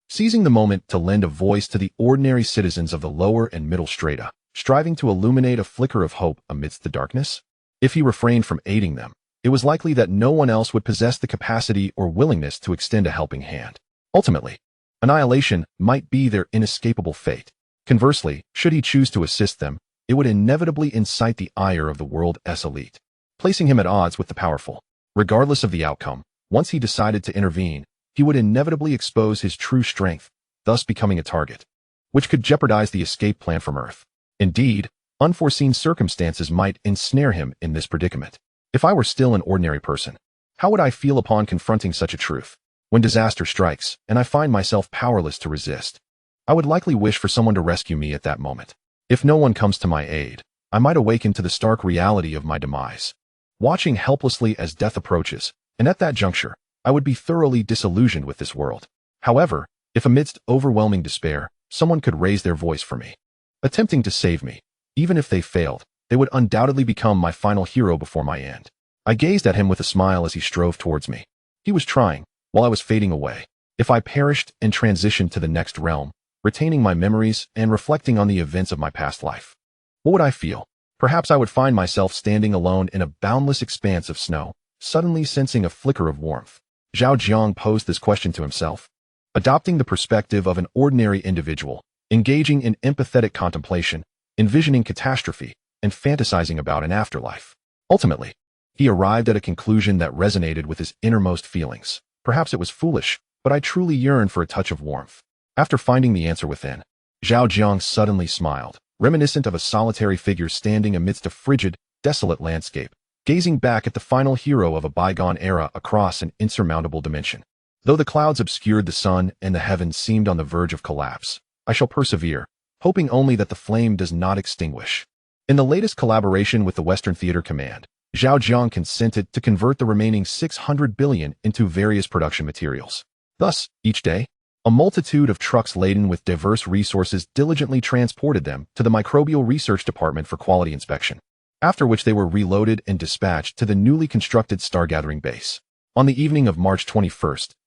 Seizing the moment to lend a voice to the ordinary citizens of the lower and middle strata, striving to illuminate a flicker of hope amidst the darkness? If he refrained from aiding them, it was likely that no one else would possess the capacity or willingness to extend a helping hand. Ultimately, annihilation might be their inescapable fate. Conversely, should he choose to assist them, it would inevitably incite the ire of the world's elite, placing him at odds with the powerful. Regardless of the outcome, once he decided to intervene, he would inevitably expose his true strength, thus becoming a target, which could jeopardize the escape plan from Earth. Indeed, unforeseen circumstances might ensnare him in this predicament. If I were still an ordinary person, how would I feel upon confronting such a truth? When disaster strikes, and I find myself powerless to resist, I would likely wish for someone to rescue me at that moment. If no one comes to my aid, I might awaken to the stark reality of my demise, watching helplessly as death approaches, and at that juncture, I would be thoroughly disillusioned with this world. However, if amidst overwhelming despair, someone could raise their voice for me, attempting to save me, even if they failed, they would undoubtedly become my final hero before my end. I gazed at him with a smile as he strove towards me. He was trying, while I was fading away. If I perished and transitioned to the next realm, retaining my memories and reflecting on the events of my past life, what would I feel? Perhaps I would find myself standing alone in a boundless expanse of snow, suddenly sensing a flicker of warmth. Zhao Jiang posed this question to himself, adopting the perspective of an ordinary individual, engaging in empathetic contemplation, envisioning catastrophe, and fantasizing about an afterlife. Ultimately, he arrived at a conclusion that resonated with his innermost feelings. Perhaps it was foolish, but I truly yearned for a touch of warmth. After finding the answer within, Zhao Jiang suddenly smiled, reminiscent of a solitary figure standing amidst a frigid, desolate landscape, gazing back at the final hero of a bygone era across an insurmountable dimension. Though the clouds obscured the sun and the heavens seemed on the verge of collapse, I shall persevere, hoping only that the flame does not extinguish. In the latest collaboration with the Western Theater Command, Zhao Jiang consented to convert the remaining 600 billion into various production materials. Thus, each day, a multitude of trucks laden with diverse resources diligently transported them to the Microbial Research Department for quality inspection, after which they were reloaded and dispatched to the newly constructed Stargathering base. On the evening of March 21,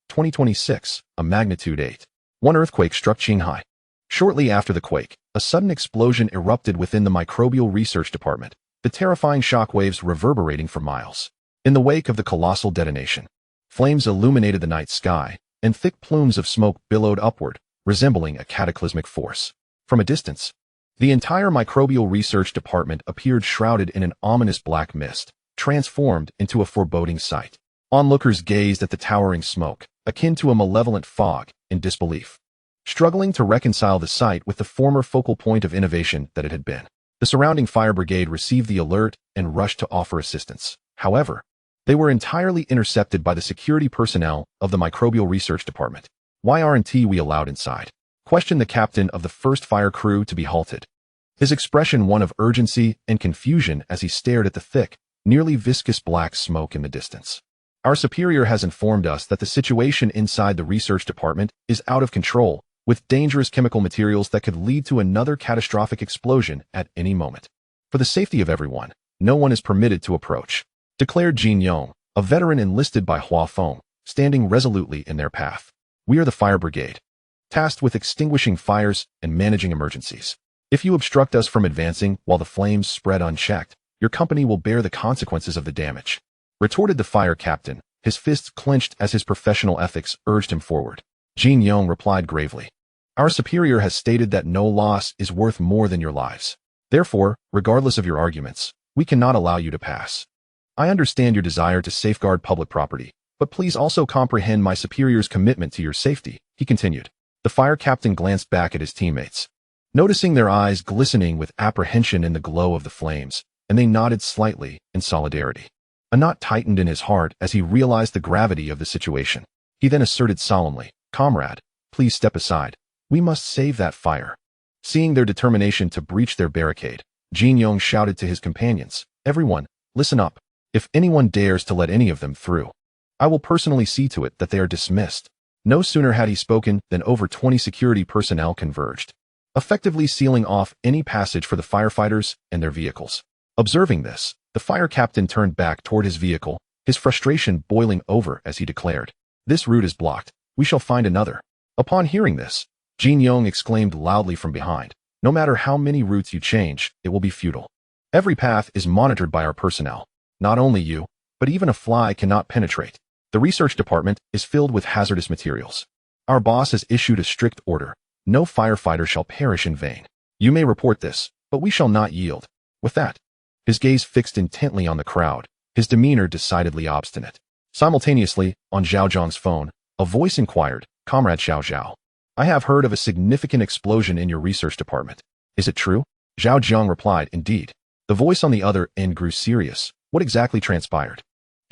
2026, a magnitude 8.1 earthquake struck Qinghai. Shortly after the quake, a sudden explosion erupted within the Microbial Research Department, the terrifying shockwaves reverberating for miles. In the wake of the colossal detonation, flames illuminated the night sky, and thick plumes of smoke billowed upward, resembling a cataclysmic force. From a distance, the entire Microbial Research Department appeared shrouded in an ominous black mist, transformed into a foreboding sight. Onlookers gazed at the towering smoke, akin to a malevolent fog, in disbelief, struggling to reconcile the sight with the former focal point of innovation that it had been. The surrounding fire brigade received the alert and rushed to offer assistance. However, they were entirely intercepted by the security personnel of the Microbial Research Department. "Why aren't we allowed inside?" questioned the captain of the first fire crew to be halted, his expression one of urgency and confusion as he stared at the thick, nearly viscous black smoke in the distance. Our superior has informed us that the situation inside the research department is out of control, with dangerous chemical materials that could lead to another catastrophic explosion at any moment. For the safety of everyone, no one is permitted to approach, declared Jin Yong, a veteran enlisted by Hua Feng, standing resolutely in their path. We are the fire brigade, tasked with extinguishing fires and managing emergencies. If you obstruct us from advancing while the flames spread unchecked, your company will bear the consequences of the damage, retorted the fire captain, his fists clenched as his professional ethics urged him forward. Jin Yong replied gravely, our superior has stated that no loss is worth more than your lives. Therefore, regardless of your arguments, we cannot allow you to pass. I understand your desire to safeguard public property, but please also comprehend my superior's commitment to your safety, he continued. The fire captain glanced back at his teammates, noticing their eyes glistening with apprehension in the glow of the flames, and they nodded slightly in solidarity. A knot tightened in his heart as he realized the gravity of the situation. He then asserted solemnly, comrade, please step aside. We must save that fire. Seeing their determination to breach their barricade, Jin Yong shouted to his companions, everyone, listen up. If anyone dares to let any of them through, I will personally see to it that they are dismissed. No sooner had he spoken than over 20 security personnel converged, effectively sealing off any passage for the firefighters and their vehicles. Observing this, the fire captain turned back toward his vehicle, his frustration boiling over as he declared, this route is blocked. We shall find another. Upon hearing this, Jin Yong exclaimed loudly from behind, no matter how many routes you change, it will be futile. Every path is monitored by our personnel. Not only you, but even a fly cannot penetrate. The research department is filled with hazardous materials. Our boss has issued a strict order. No firefighter shall perish in vain. You may report this, but we shall not yield. With that, his gaze fixed intently on the crowd, his demeanor decidedly obstinate. Simultaneously, on Zhao Jiang's phone, a voice inquired, Comrade Zhao, I have heard of a significant explosion in your research department. Is it true? Zhao Jiang replied, indeed. The voice on the other end grew serious. What exactly transpired?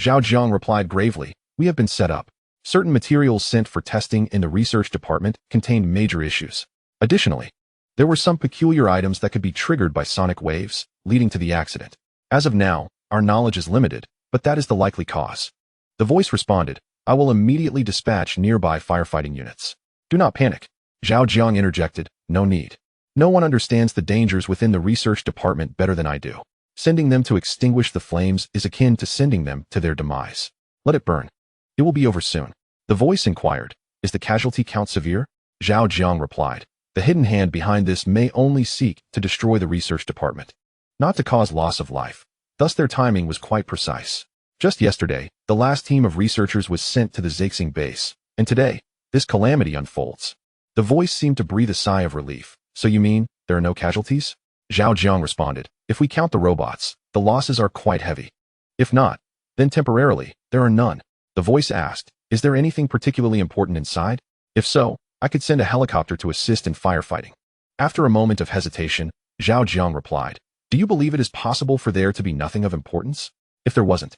Zhao Jiang replied gravely, we have been set up. Certain materials sent for testing in the research department contained major issues. Additionally, there were some peculiar items that could be triggered by sonic waves, leading to the accident. As of now, our knowledge is limited, but that is the likely cause. The voice responded, I will immediately dispatch nearby firefighting units. Do not panic. Zhao Jiang interjected, no need. No one understands the dangers within the research department better than I do. Sending them to extinguish the flames is akin to sending them to their demise. Let it burn. It will be over soon. The voice inquired, is the casualty count severe? Zhao Jiang replied, the hidden hand behind this may only seek to destroy the research department, not to cause loss of life. Thus their timing was quite precise. Just yesterday, the last team of researchers was sent to the Zhexing base, and today, this calamity unfolds. The voice seemed to breathe a sigh of relief. So you mean, there are no casualties? Zhao Jiang responded, if we count the robots, the losses are quite heavy. If not, then temporarily, there are none. The voice asked, is there anything particularly important inside? If so, I could send a helicopter to assist in firefighting. After a moment of hesitation, Zhao Jiang replied, do you believe it is possible for there to be nothing of importance? If there wasn't,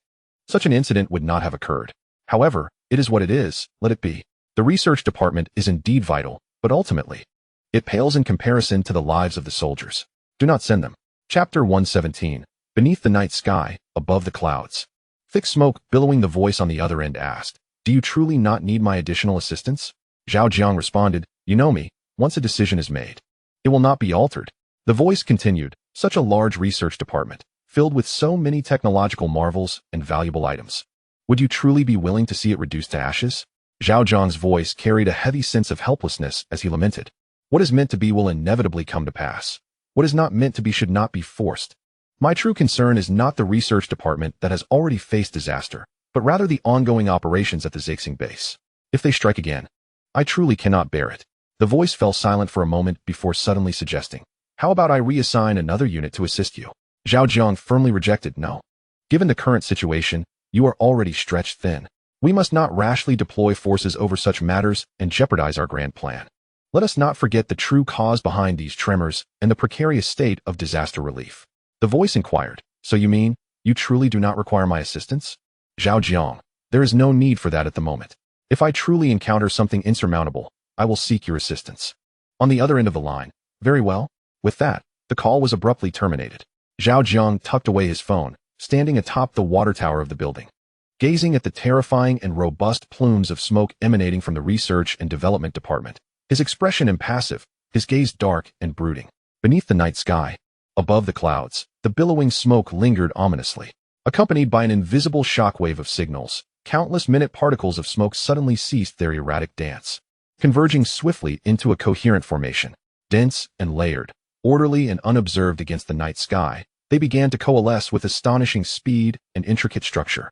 such an incident would not have occurred. However, it is what it is, let it be. The research department is indeed vital, but ultimately, it pales in comparison to the lives of the soldiers. Do not send them. Chapter 117. Beneath the night sky, above the clouds. Thick smoke billowing, the voice on the other end asked, do you truly not need my additional assistance? Zhao Jiang responded, you know me, once a decision is made, it will not be altered. The voice continued, such a large research department, filled with so many technological marvels and valuable items. Would you truly be willing to see it reduced to ashes? Zhao Jiang's voice carried a heavy sense of helplessness as he lamented. What is meant to be will inevitably come to pass. What is not meant to be should not be forced. My true concern is not the research department that has already faced disaster, but rather the ongoing operations at the Zhexing base. If they strike again, I truly cannot bear it. The voice fell silent for a moment before suddenly suggesting, how about I reassign another unit to assist you? Zhao Jiang firmly rejected, no. Given the current situation, you are already stretched thin. We must not rashly deploy forces over such matters and jeopardize our grand plan. Let us not forget the true cause behind these tremors and the precarious state of disaster relief. The voice inquired, so you mean, you truly do not require my assistance? Zhao Jiang, there is no need for that at the moment. If I truly encounter something insurmountable, I will seek your assistance. On the other end of the line, very well. With that, the call was abruptly terminated. Zhao Jiang tucked away his phone, standing atop the water tower of the building. gazing at the terrifying and robust plumes of smoke emanating from the research and development department. His expression impassive, his gaze dark and brooding. Beneath the night sky, above the clouds, the billowing smoke lingered ominously. Accompanied by an invisible shockwave of signals, countless minute particles of smoke suddenly ceased their erratic dance, converging swiftly into a coherent formation. Dense and layered, orderly and unobserved against the night sky, they began to coalesce with astonishing speed and intricate structure,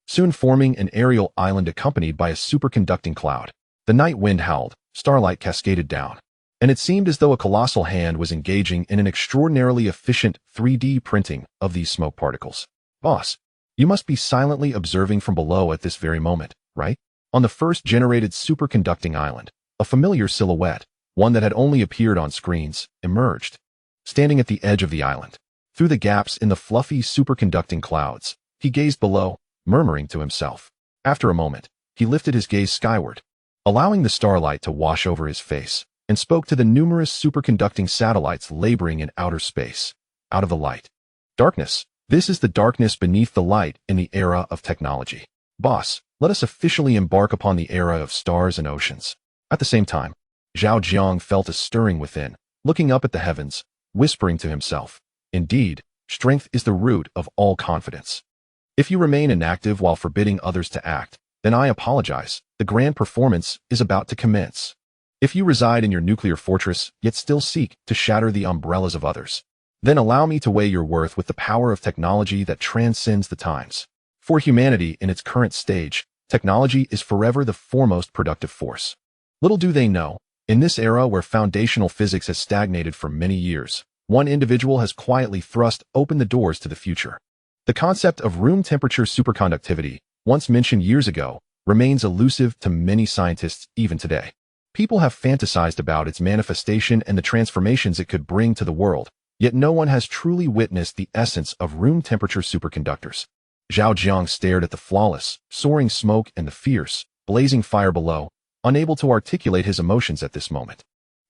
soon forming an aerial island accompanied by a superconducting cloud. The night wind howled, starlight cascaded down, and it seemed as though a colossal hand was engaging in an extraordinarily efficient 3D printing of these smoke particles. Boss, you must be silently observing from below at this very moment, right? On the first generated superconducting island, a familiar silhouette, one that had only appeared on screens, emerged. Standing at the edge of the island, through the gaps in the fluffy superconducting clouds, he gazed below, murmuring to himself. After a moment, he lifted his gaze skyward, allowing the starlight to wash over his face, and spoke to the numerous superconducting satellites laboring in outer space. Out of the light. Darkness. This is the darkness beneath the light in the era of technology. Boss, let us officially embark upon the era of stars and oceans. At the same time, Zhao Jiang felt a stirring within, looking up at the heavens, whispering to himself, indeed, strength is the root of all confidence. If you remain inactive while forbidding others to act, then I apologize, the grand performance is about to commence. If you reside in your nuclear fortress, yet still seek to shatter the umbrellas of others, then allow me to weigh your worth with the power of technology that transcends the times. For humanity in its current stage, technology is forever the foremost productive force. Little do they know, in this era where foundational physics has stagnated for many years, one individual has quietly thrust open the doors to the future. The concept of room temperature superconductivity, once mentioned years ago, remains elusive to many scientists even today. People have fantasized about its manifestation and the transformations it could bring to the world, yet no one has truly witnessed the essence of room temperature superconductors. Zhao Jiang stared at the flawless, soaring smoke and the fierce, blazing fire below, unable to articulate his emotions at this moment.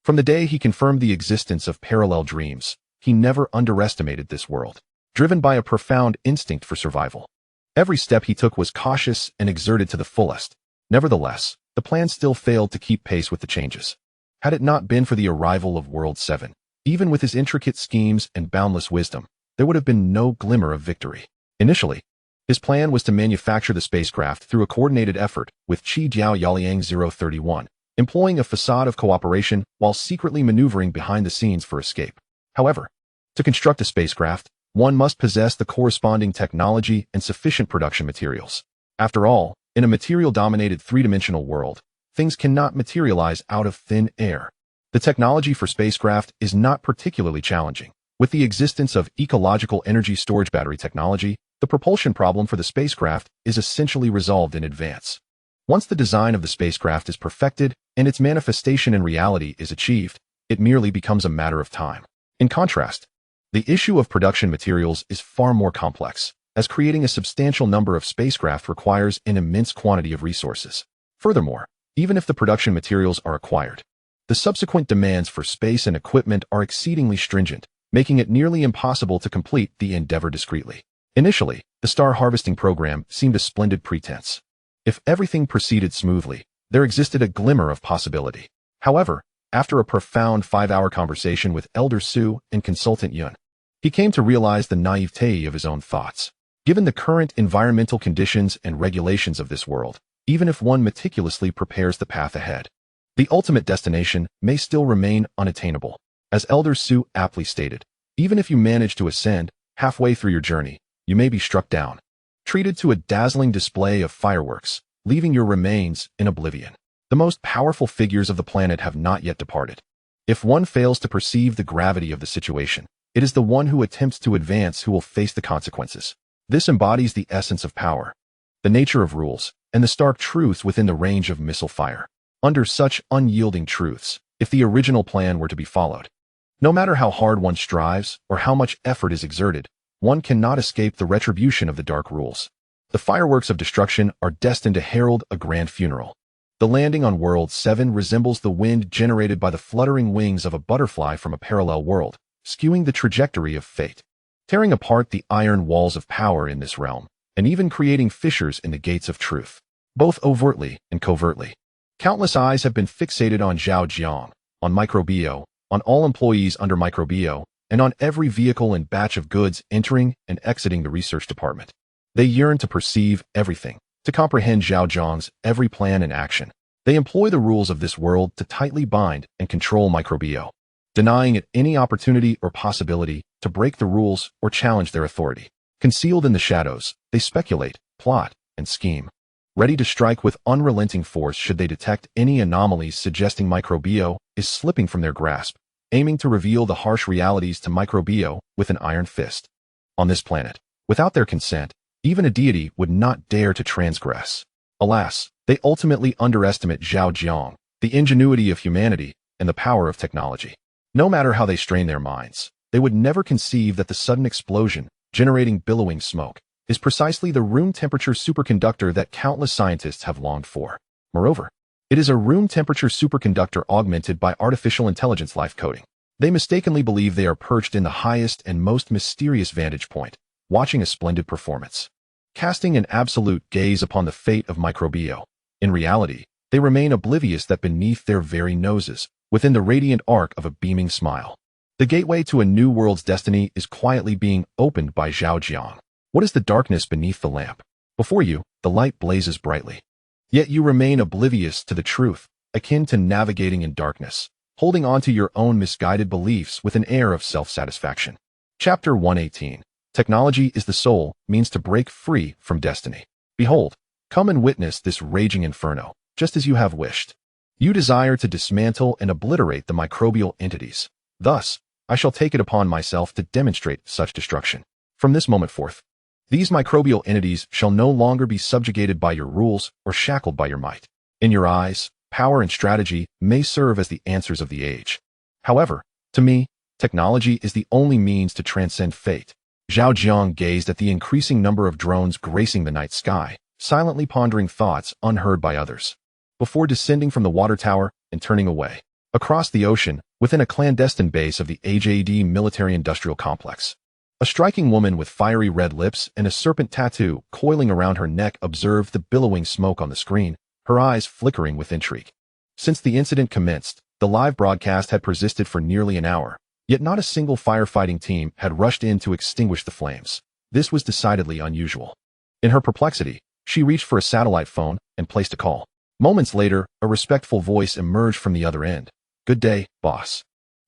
From the day he confirmed the existence of parallel dreams, he never underestimated this world, driven by a profound instinct for survival. Every step he took was cautious and exerted to the fullest. Nevertheless, the plan still failed to keep pace with the changes. Had it not been for the arrival of World 7, even with his intricate schemes and boundless wisdom, there would have been no glimmer of victory. Initially, his plan was to manufacture the spacecraft through a coordinated effort with Chi Jiao Yaliang 031, employing a facade of cooperation while secretly maneuvering behind the scenes for escape. However, to construct a spacecraft, one must possess the corresponding technology and sufficient production materials. After all, in a material-dominated three-dimensional world, things cannot materialize out of thin air. The technology for spacecraft is not particularly challenging. With the existence of ecological energy storage battery technology, the propulsion problem for the spacecraft is essentially resolved in advance. Once the design of the spacecraft is perfected and its manifestation in reality is achieved, it merely becomes a matter of time. In contrast, the issue of production materials is far more complex, as creating a substantial number of spacecraft requires an immense quantity of resources. Furthermore, even if the production materials are acquired, the subsequent demands for space and equipment are exceedingly stringent, making it nearly impossible to complete the endeavor discreetly. Initially, the star harvesting program seemed a splendid pretense. If everything proceeded smoothly, there existed a glimmer of possibility. However, after a profound 5-hour conversation with Elder Su and Consultant Yun, he came to realize the naivete of his own thoughts. Given the current environmental conditions and regulations of this world, even if one meticulously prepares the path ahead, the ultimate destination may still remain unattainable. As Elder Su aptly stated, even if you manage to ascend, halfway through your journey, you may be struck down, treated to a dazzling display of fireworks, leaving your remains in oblivion. The most powerful figures of the planet have not yet departed. If one fails to perceive the gravity of the situation, it is the one who attempts to advance who will face the consequences. This embodies the essence of power, the nature of rules, and the stark truths within the range of missile fire. Under such unyielding truths, if the original plan were to be followed, no matter how hard one strives or how much effort is exerted, one cannot escape the retribution of the dark rules. The fireworks of destruction are destined to herald a grand funeral. The landing on World 7 resembles the wind generated by the fluttering wings of a butterfly from a parallel world, skewing the trajectory of fate. Tearing apart the iron walls of power in this realm, and even creating fissures in the gates of truth, both overtly and covertly. Countless eyes have been fixated on Zhao Jiang, on Microbio, on all employees under Microbio, and on every vehicle and batch of goods entering and exiting the research department. They yearn to perceive everything, to comprehend Zhao Jiang's every plan and action. They employ the rules of this world to tightly bind and control Microbio, denying it any opportunity or possibility to break the rules or challenge their authority. Concealed in the shadows, they speculate, plot, and scheme, ready to strike with unrelenting force should they detect any anomalies suggesting Microbio is slipping from their grasp, aiming to reveal the harsh realities to Microbio with an iron fist. On this planet, without their consent, even a deity would not dare to transgress. Alas, they ultimately underestimate Zhao Jiang, the ingenuity of humanity, and the power of technology. No matter how they strain their minds, they would never conceive that the sudden explosion, generating billowing smoke, is precisely the room-temperature superconductor that countless scientists have longed for. Moreover, it is a room-temperature superconductor augmented by artificial intelligence life coding. They mistakenly believe they are perched in the highest and most mysterious vantage point, watching a splendid performance, casting an absolute gaze upon the fate of Microbio. In reality, they remain oblivious that beneath their very noses, within the radiant arc of a beaming smile, the gateway to a new world's destiny is quietly being opened by Zhao Jiang. What is the darkness beneath the lamp? Before you, the light blazes brightly. Yet you remain oblivious to the truth, akin to navigating in darkness, holding on to your own misguided beliefs with an air of self-satisfaction. Chapter 118. Technology is the soul, means to break free from destiny. Behold, come and witness this raging inferno, just as you have wished. You desire to dismantle and obliterate the microbial entities. Thus, I shall take it upon myself to demonstrate such destruction. From this moment forth, these microbial entities shall no longer be subjugated by your rules or shackled by your might. In your eyes, power and strategy may serve as the answers of the age. However, to me, technology is the only means to transcend fate. Zhao Jiang gazed at the increasing number of drones gracing the night sky, silently pondering thoughts unheard by others, before descending from the water tower and turning away, across the ocean, within a clandestine base of the AJD military-industrial complex. A striking woman with fiery red lips and a serpent tattoo coiling around her neck observed the billowing smoke on the screen, her eyes flickering with intrigue. Since the incident commenced, the live broadcast had persisted for nearly an hour, yet not a single firefighting team had rushed in to extinguish the flames. This was decidedly unusual. In her perplexity, she reached for a satellite phone and placed a call. Moments later, a respectful voice emerged from the other end. "Good day, boss.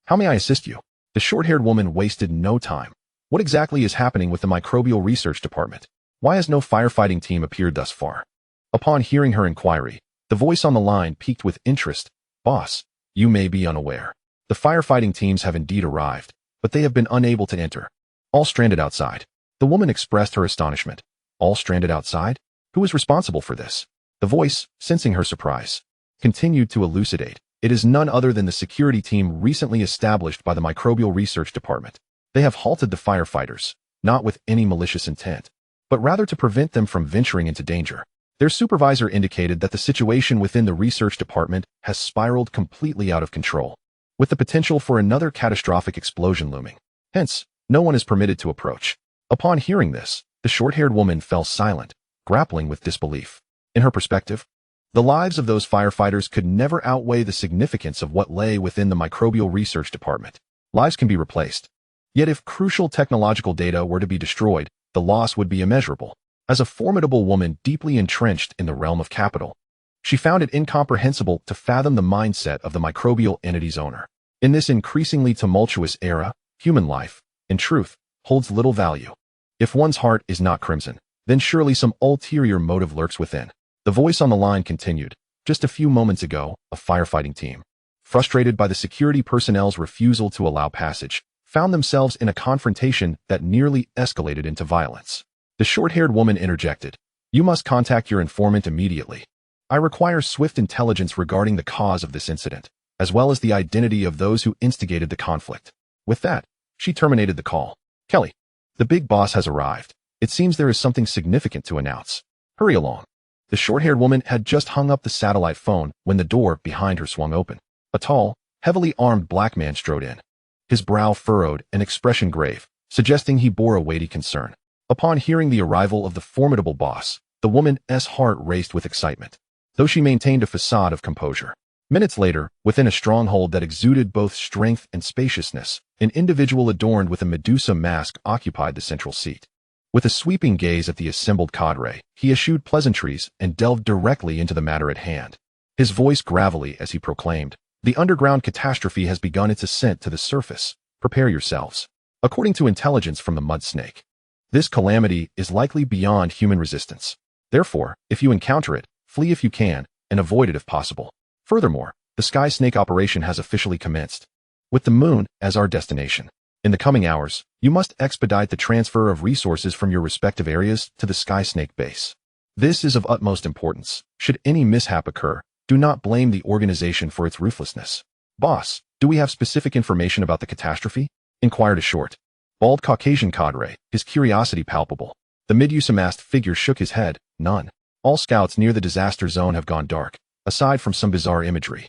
How may I assist you?" The short-haired woman wasted no time. "What exactly is happening with the microbial research department? Why has no firefighting team appeared thus far?" Upon hearing her inquiry, the voice on the line peaked with interest. "Boss, you may be unaware. The firefighting teams have indeed arrived, but they have been unable to enter. All stranded outside." The woman expressed her astonishment. "All stranded outside? Who is responsible for this?" The voice, sensing her surprise, continued to elucidate. "It is none other than the security team recently established by the microbial research department. They have halted the firefighters, not with any malicious intent, but rather to prevent them from venturing into danger. Their supervisor indicated that the situation within the research department has spiraled completely out of control, with the potential for another catastrophic explosion looming. Hence, no one is permitted to approach." Upon hearing this, the short-haired woman fell silent, grappling with disbelief. In her perspective, the lives of those firefighters could never outweigh the significance of what lay within the microbial research department. Lives can be replaced. Yet if crucial technological data were to be destroyed, the loss would be immeasurable. As a formidable woman deeply entrenched in the realm of capital, she found it incomprehensible to fathom the mindset of the microbial entity's owner. In this increasingly tumultuous era, human life, in truth, holds little value. If one's heart is not crimson, then surely some ulterior motive lurks within. The voice on the line continued. "Just a few moments ago, a firefighting team, frustrated by the security personnel's refusal to allow passage, found themselves in a confrontation that nearly escalated into violence." The short-haired woman interjected. "You must contact your informant immediately. I require swift intelligence regarding the cause of this incident, as well as the identity of those who instigated the conflict." With that, she terminated the call. "Kelly, the big boss has arrived. It seems there is something significant to announce. Hurry along." The short-haired woman had just hung up the satellite phone when the door behind her swung open. A tall, heavily armed black man strode in, his brow furrowed and expression grave, suggesting he bore a weighty concern. Upon hearing the arrival of the formidable boss, the woman's heart raced with excitement, though she maintained a facade of composure. Minutes later, within a stronghold that exuded both strength and spaciousness, an individual adorned with a Medusa mask occupied the central seat. With a sweeping gaze at the assembled cadre, he eschewed pleasantries and delved directly into the matter at hand. His voice gravelly as he proclaimed, "The underground catastrophe has begun its ascent to the surface. Prepare yourselves. According to intelligence from the mud snake, this calamity is likely beyond human resistance. Therefore, if you encounter it, flee if you can, and avoid it if possible. Furthermore, the Sky Snake operation has officially commenced, with the moon as our destination. In the coming hours, you must expedite the transfer of resources from your respective areas to the Sky Snake base. This is of utmost importance. Should any mishap occur, do not blame the organization for its ruthlessness." "Boss, do we have specific information about the catastrophe?" inquired a short, bald Caucasian cadre, his curiosity palpable. The Medusa-masked figure shook his head. "None. All scouts near the disaster zone have gone dark, aside from some bizarre imagery.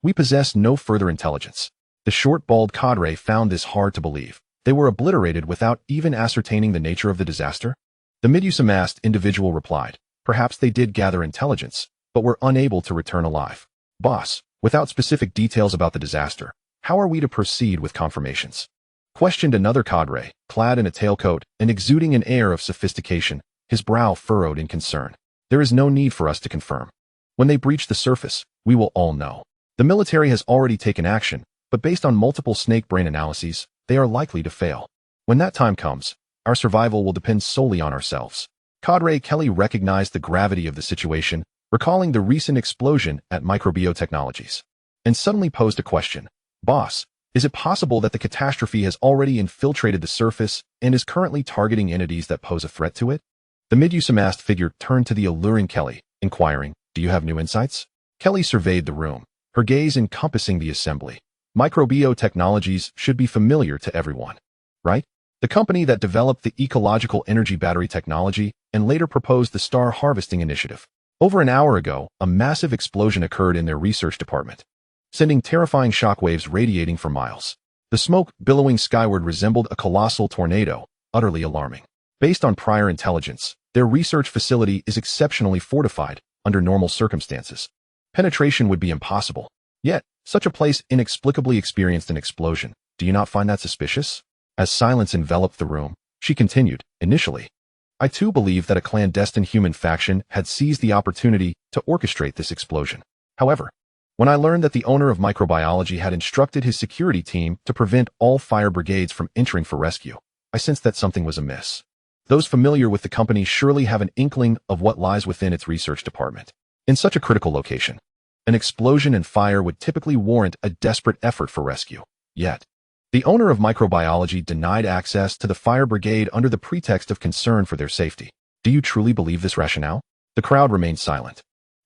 We possess no further intelligence." The short, bald cadre found this hard to believe. They were obliterated without even ascertaining the nature of the disaster? The Medusa-masked individual replied, "Perhaps they did gather intelligence, but were unable to return alive." "Boss, without specific details about the disaster, how are we to proceed with confirmations?" questioned another cadre, clad in a tailcoat and exuding an air of sophistication, his brow furrowed in concern. "There is no need for us to confirm. When they breach the surface, we will all know. The military has already taken action, but based on multiple snake brain analyses, they are likely to fail. When that time comes, our survival will depend solely on ourselves." Cadre Kelly recognized the gravity of the situation, recalling the recent explosion at Microbiotechnologies, and suddenly posed a question. "Boss, is it possible that the catastrophe has already infiltrated the surface and is currently targeting entities that pose a threat to it?" The Medusa-masked figure turned to the alluring Kelly, inquiring, "Do you have new insights?" Kelly surveyed the room, her gaze encompassing the assembly. Microbiotechnologies should be familiar to everyone, right? The company that developed the ecological energy battery technology and later proposed the star harvesting initiative. Over an hour ago, a massive explosion occurred in their research department, sending terrifying shockwaves radiating for miles. The smoke billowing skyward resembled a colossal tornado, utterly alarming. Based on prior intelligence, their research facility is exceptionally fortified. Under normal circumstances, penetration would be impossible. Yet, such a place inexplicably experienced an explosion. Do you not find that suspicious? As silence enveloped the room, she continued, "Initially, I too believed that a clandestine human faction had seized the opportunity to orchestrate this explosion. However, when I learned that the owner of microbiology had instructed his security team to prevent all fire brigades from entering for rescue, I sensed that something was amiss. Those familiar with the company surely have an inkling of what lies within its research department. In such a critical location, an explosion and fire would typically warrant a desperate effort for rescue. Yet, the owner of microbiology denied access to the fire brigade under the pretext of concern for their safety. Do you truly believe this rationale?" The crowd remained silent,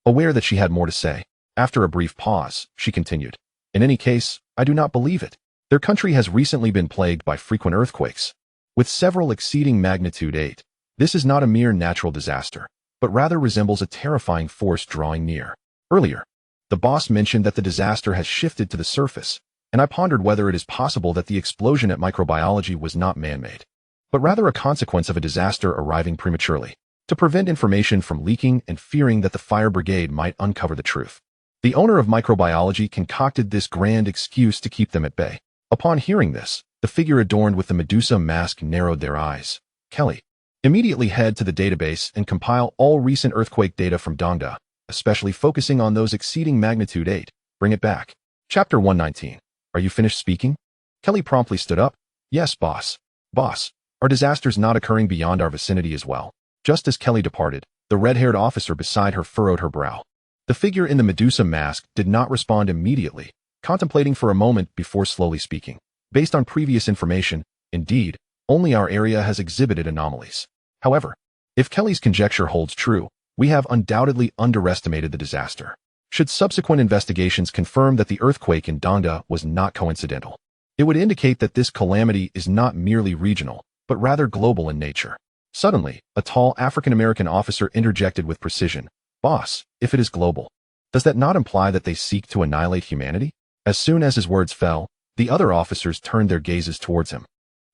aware that she had more to say. After a brief pause, she continued, "In any case, I do not believe it. Their country has recently been plagued by frequent earthquakes, with several exceeding magnitude 8. This is not a mere natural disaster, but rather resembles a terrifying force drawing near. Earlier, the boss mentioned that the disaster has shifted to the surface, and I pondered whether it is possible that the explosion at microbiology was not man-made, but rather a consequence of a disaster arriving prematurely, to prevent information from leaking and fearing that the fire brigade might uncover the truth. The owner of microbiology concocted this grand excuse to keep them at bay." Upon hearing this, the figure adorned with the Medusa mask narrowed their eyes. "Kelly, immediately head to the database and compile all recent earthquake data from Dongda, especially focusing on those exceeding magnitude 8. Bring it back." Chapter 119. Are you finished speaking? Kelly promptly stood up. "Yes, boss. Boss, are disasters not occurring beyond our vicinity as well?" Just as Kelly departed, the red-haired officer beside her furrowed her brow. The figure in the Medusa mask did not respond immediately, contemplating for a moment before slowly speaking. "Based on previous information, indeed, only our area has exhibited anomalies. However, if Kelly's conjecture holds true, we have undoubtedly underestimated the disaster. Should subsequent investigations confirm that the earthquake in Dongda was not coincidental, it would indicate that this calamity is not merely regional, but rather global in nature." Suddenly, a tall African-American officer interjected with precision, "Boss, if it is global, does that not imply that they seek to annihilate humanity?" As soon as his words fell, the other officers turned their gazes towards him.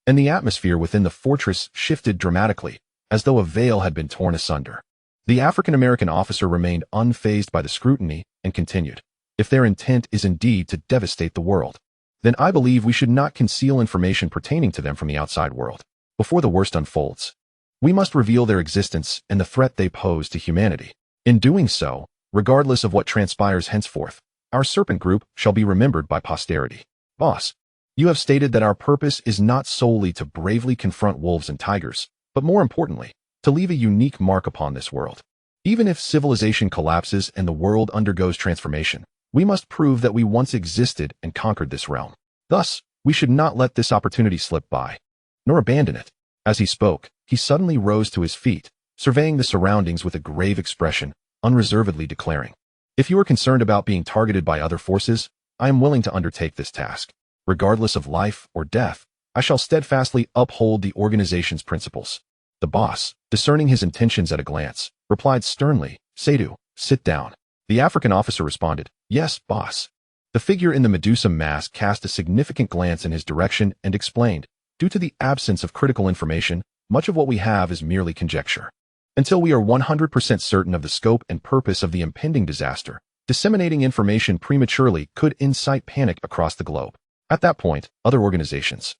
and the atmosphere within the fortress shifted dramatically, as though a veil had been torn asunder. The African-American officer remained unfazed by the scrutiny and continued, "If their intent is indeed to devastate the world, then I believe we should not conceal information pertaining to them from the outside world. Before the worst unfolds, we must reveal their existence and the threat they pose to humanity. In doing so, regardless of what transpires henceforth, our serpent group shall be remembered by posterity. Boss, you have stated that our purpose is not solely to bravely confront wolves and tigers, but more importantly, to leave a unique mark upon this world. Even if civilization collapses and the world undergoes transformation, we must prove that we once existed and conquered this realm. Thus, we should not let this opportunity slip by, nor abandon it." As he spoke, he suddenly rose to his feet, surveying the surroundings with a grave expression, unreservedly declaring, "If you are concerned about being targeted by other forces, I am willing to undertake this task. Regardless of life or death, I shall steadfastly uphold the organization's principles." The boss, discerning his intentions at a glance, replied sternly, "Sadu, sit down." The African officer responded, "Yes, boss." The figure in the Medusa mask cast a significant glance in his direction and explained, "Due to the absence of critical information, much of what we have is merely conjecture. Until we are 100% certain of the scope and purpose of the impending disaster, disseminating information prematurely could incite panic across the globe. At that point, other organizations,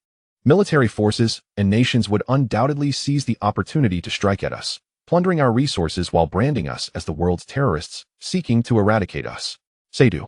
military forces, and nations would undoubtedly seize the opportunity to strike at us, plundering our resources while branding us as the world's terrorists, seeking to eradicate us. Sadu,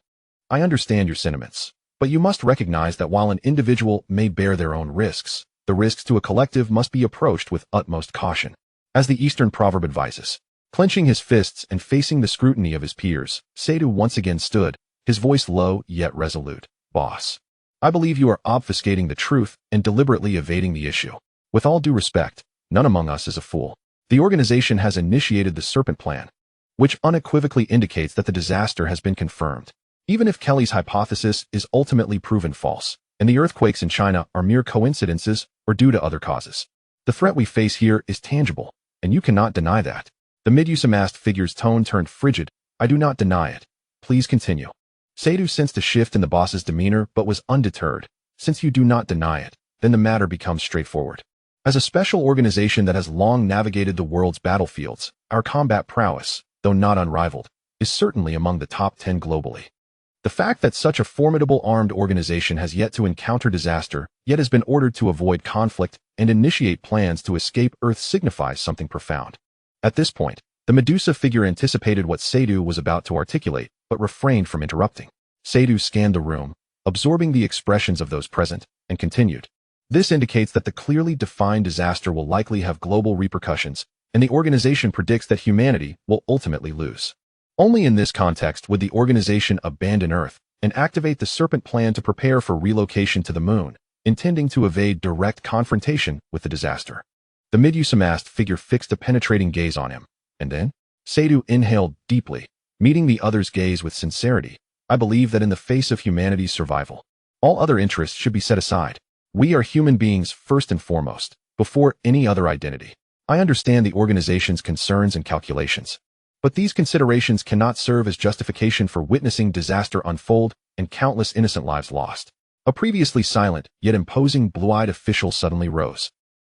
I understand your sentiments, but you must recognize that while an individual may bear their own risks, the risks to a collective must be approached with utmost caution. As the Eastern proverb advises, clenching his fists and facing the scrutiny of his peers, Sadu once again stood, his voice low yet resolute. "Boss, I believe you are obfuscating the truth and deliberately evading the issue. With all due respect, none among us is a fool. The organization has initiated the Serpent Plan, which unequivocally indicates that the disaster has been confirmed. Even if Kelly's hypothesis is ultimately proven false, and the earthquakes in China are mere coincidences or due to other causes, the threat we face here is tangible, and you cannot deny that." The Medusa-masked figure's tone turned frigid. "I do not deny it. Please continue." Sadu sensed a shift in the boss's demeanor but was undeterred. "Since you do not deny it, then the matter becomes straightforward. As a special organization that has long navigated the world's battlefields, our combat prowess, though not unrivaled, is certainly among the top 10 globally. The fact that such a formidable armed organization has yet to encounter disaster, yet has been ordered to avoid conflict and initiate plans to escape Earth signifies something profound." At this point, the Medusa figure anticipated what Sadu was about to articulate, but refrained from interrupting. Sadu scanned the room, absorbing the expressions of those present, and continued, "This indicates that the clearly defined disaster will likely have global repercussions, and the organization predicts that humanity will ultimately lose. Only in this context would the organization abandon Earth and activate the Serpent Plan to prepare for relocation to the Moon, intending to evade direct confrontation with the disaster." The Medusa-masked figure fixed a penetrating gaze on him, and then, Sadu inhaled deeply, meeting the other's gaze with sincerity. "I believe that in the face of humanity's survival, all other interests should be set aside. We are human beings first and foremost, before any other identity. I understand the organization's concerns and calculations, but these considerations cannot serve as justification for witnessing disaster unfold and countless innocent lives lost." A previously silent, yet imposing blue-eyed official suddenly rose.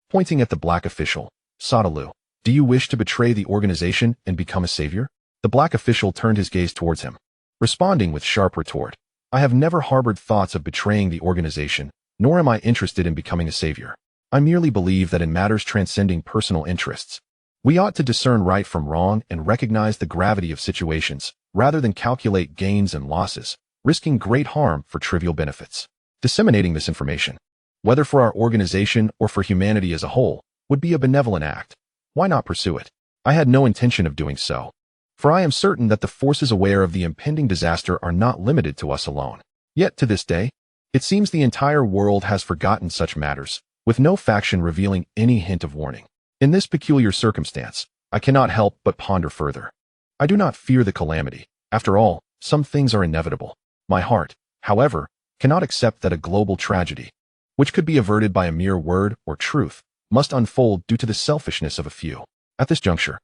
Pointing at the black official, "Sadalu, do you wish to betray the organization and become a savior?" The black official turned his gaze towards him, responding with sharp retort, "I have never harbored thoughts of betraying the organization, nor am I interested in becoming a savior. I merely believe that in matters transcending personal interests, we ought to discern right from wrong and recognize the gravity of situations, rather than calculate gains and losses, risking great harm for trivial benefits. Disseminating this information, whether for our organization or for humanity as a whole, would be a benevolent act. Why not pursue it? I had no intention of doing so, for I am certain that the forces aware of the impending disaster are not limited to us alone. Yet to this day, it seems the entire world has forgotten such matters, with no faction revealing any hint of warning. In this peculiar circumstance, I cannot help but ponder further. I do not fear the calamity. After all, some things are inevitable. My heart, however, cannot accept that a global tragedy, which could be averted by a mere word or truth, must unfold due to the selfishness of a few. At this juncture,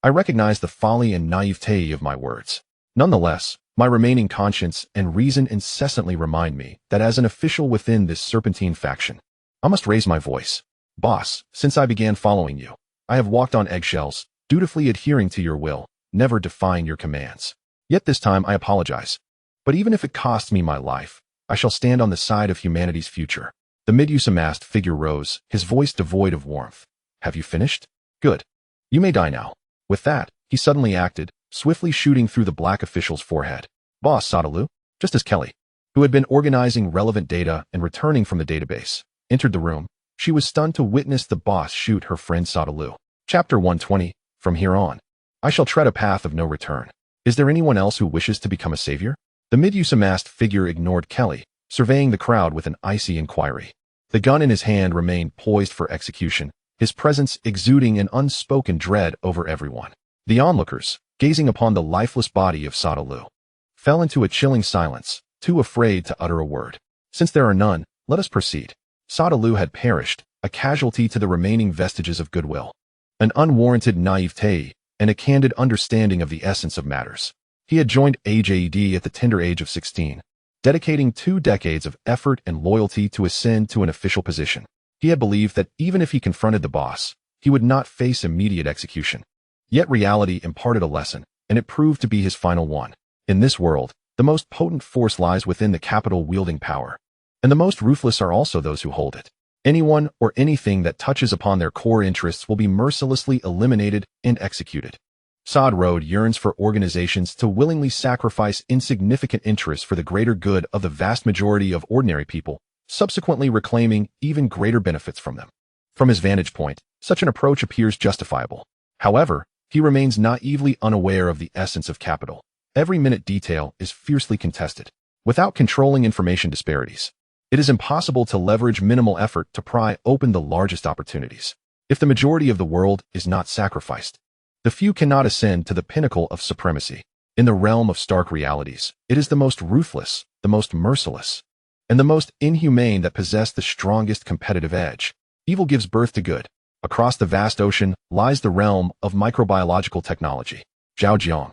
I recognize the folly and naivete of my words. Nonetheless, my remaining conscience and reason incessantly remind me that as an official within this serpentine faction, I must raise my voice. Boss, since I began following you, I have walked on eggshells, dutifully adhering to your will, never defying your commands. Yet this time I apologize. But even if it costs me my life, I shall stand on the side of humanity's future. The mid-use-masked figure rose, his voice devoid of warmth. Have you finished? Good. You may die now. With that, he suddenly acted, swiftly shooting through the black official's forehead. Boss Sadalu, just as Kelly, who had been organizing relevant data and returning from the database, entered the room, she was stunned to witness the boss shoot her friend Sadalu. Chapter 120, From here on, I shall tread a path of no return. Is there anyone else who wishes to become a savior? The mid-use-masked figure ignored Kelly, surveying the crowd with an icy inquiry. The gun in his hand remained poised for execution, his presence exuding an unspoken dread over everyone. The onlookers, gazing upon the lifeless body of Sadalu, fell into a chilling silence, too afraid to utter a word. Since there are none, let us proceed. Sadalu had perished, a casualty to the remaining vestiges of goodwill, an unwarranted naivete, and a candid understanding of the essence of matters. He had joined AJED at the tender age of 16, dedicating 2 decades of effort and loyalty to ascend to an official position. He had believed that even if he confronted the boss, he would not face immediate execution. Yet reality imparted a lesson, and it proved to be his final one. In this world, the most potent force lies within the capital-wielding power, and the most ruthless are also those who hold it. Anyone or anything that touches upon their core interests will be mercilessly eliminated and executed. Sod Road yearns for organizations to willingly sacrifice insignificant interests for the greater good of the vast majority of ordinary people, subsequently reclaiming even greater benefits from them. From his vantage point, such an approach appears justifiable. However, he remains naively unaware of the essence of capital. Every minute detail is fiercely contested. Without controlling information disparities, it is impossible to leverage minimal effort to pry open the largest opportunities. If the majority of the world is not sacrificed, the few cannot ascend to the pinnacle of supremacy. In the realm of stark realities, it is the most ruthless, the most merciless, and the most inhumane that possess the strongest competitive edge. Evil gives birth to good. Across the vast ocean lies the realm of microbiological technology. Zhao Jiang,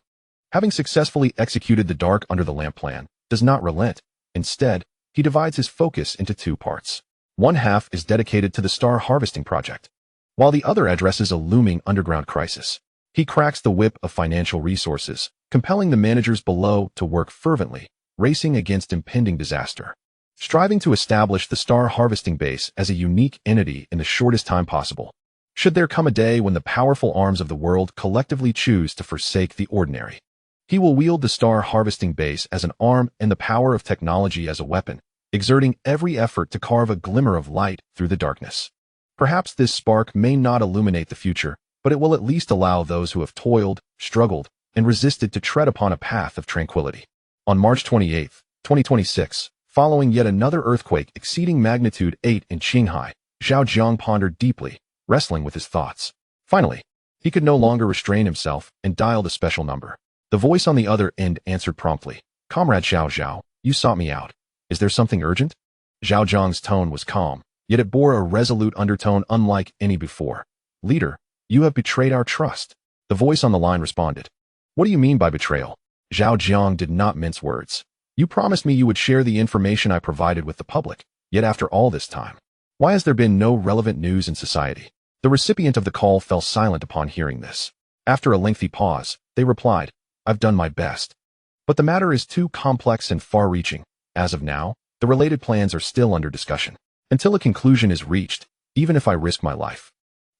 having successfully executed the dark under the lamp plan, does not relent. Instead, he divides his focus into 2 parts. One half is dedicated to the star harvesting project, while the other addresses a looming underground crisis. He cracks the whip of financial resources, compelling the managers below to work fervently, racing against impending disaster, striving to establish the star harvesting base as a unique entity in the shortest time possible. Should there come a day when the powerful arms of the world collectively choose to forsake the ordinary, he will wield the star harvesting base as an arm and the power of technology as a weapon, exerting every effort to carve a glimmer of light through the darkness. Perhaps this spark may not illuminate the future, but it will at least allow those who have toiled, struggled, and resisted to tread upon a path of tranquility. On March 28, 2026, following yet another earthquake exceeding magnitude 8 in Qinghai, Zhao Jiang pondered deeply, wrestling with his thoughts. Finally, he could no longer restrain himself and dialed a special number. The voice on the other end answered promptly. Comrade Zhao, you sought me out. Is there something urgent? Zhao Jiang's tone was calm, yet it bore a resolute undertone unlike any before. Leader, you have betrayed our trust. The voice on the line responded. What do you mean by betrayal? Zhao Jiang did not mince words. You promised me you would share the information I provided with the public, yet after all this time, why has there been no relevant news in society? The recipient of the call fell silent upon hearing this. After a lengthy pause, they replied, I've done my best. But the matter is too complex and far-reaching. As of now, the related plans are still under discussion. Until a conclusion is reached, even if I risk my life,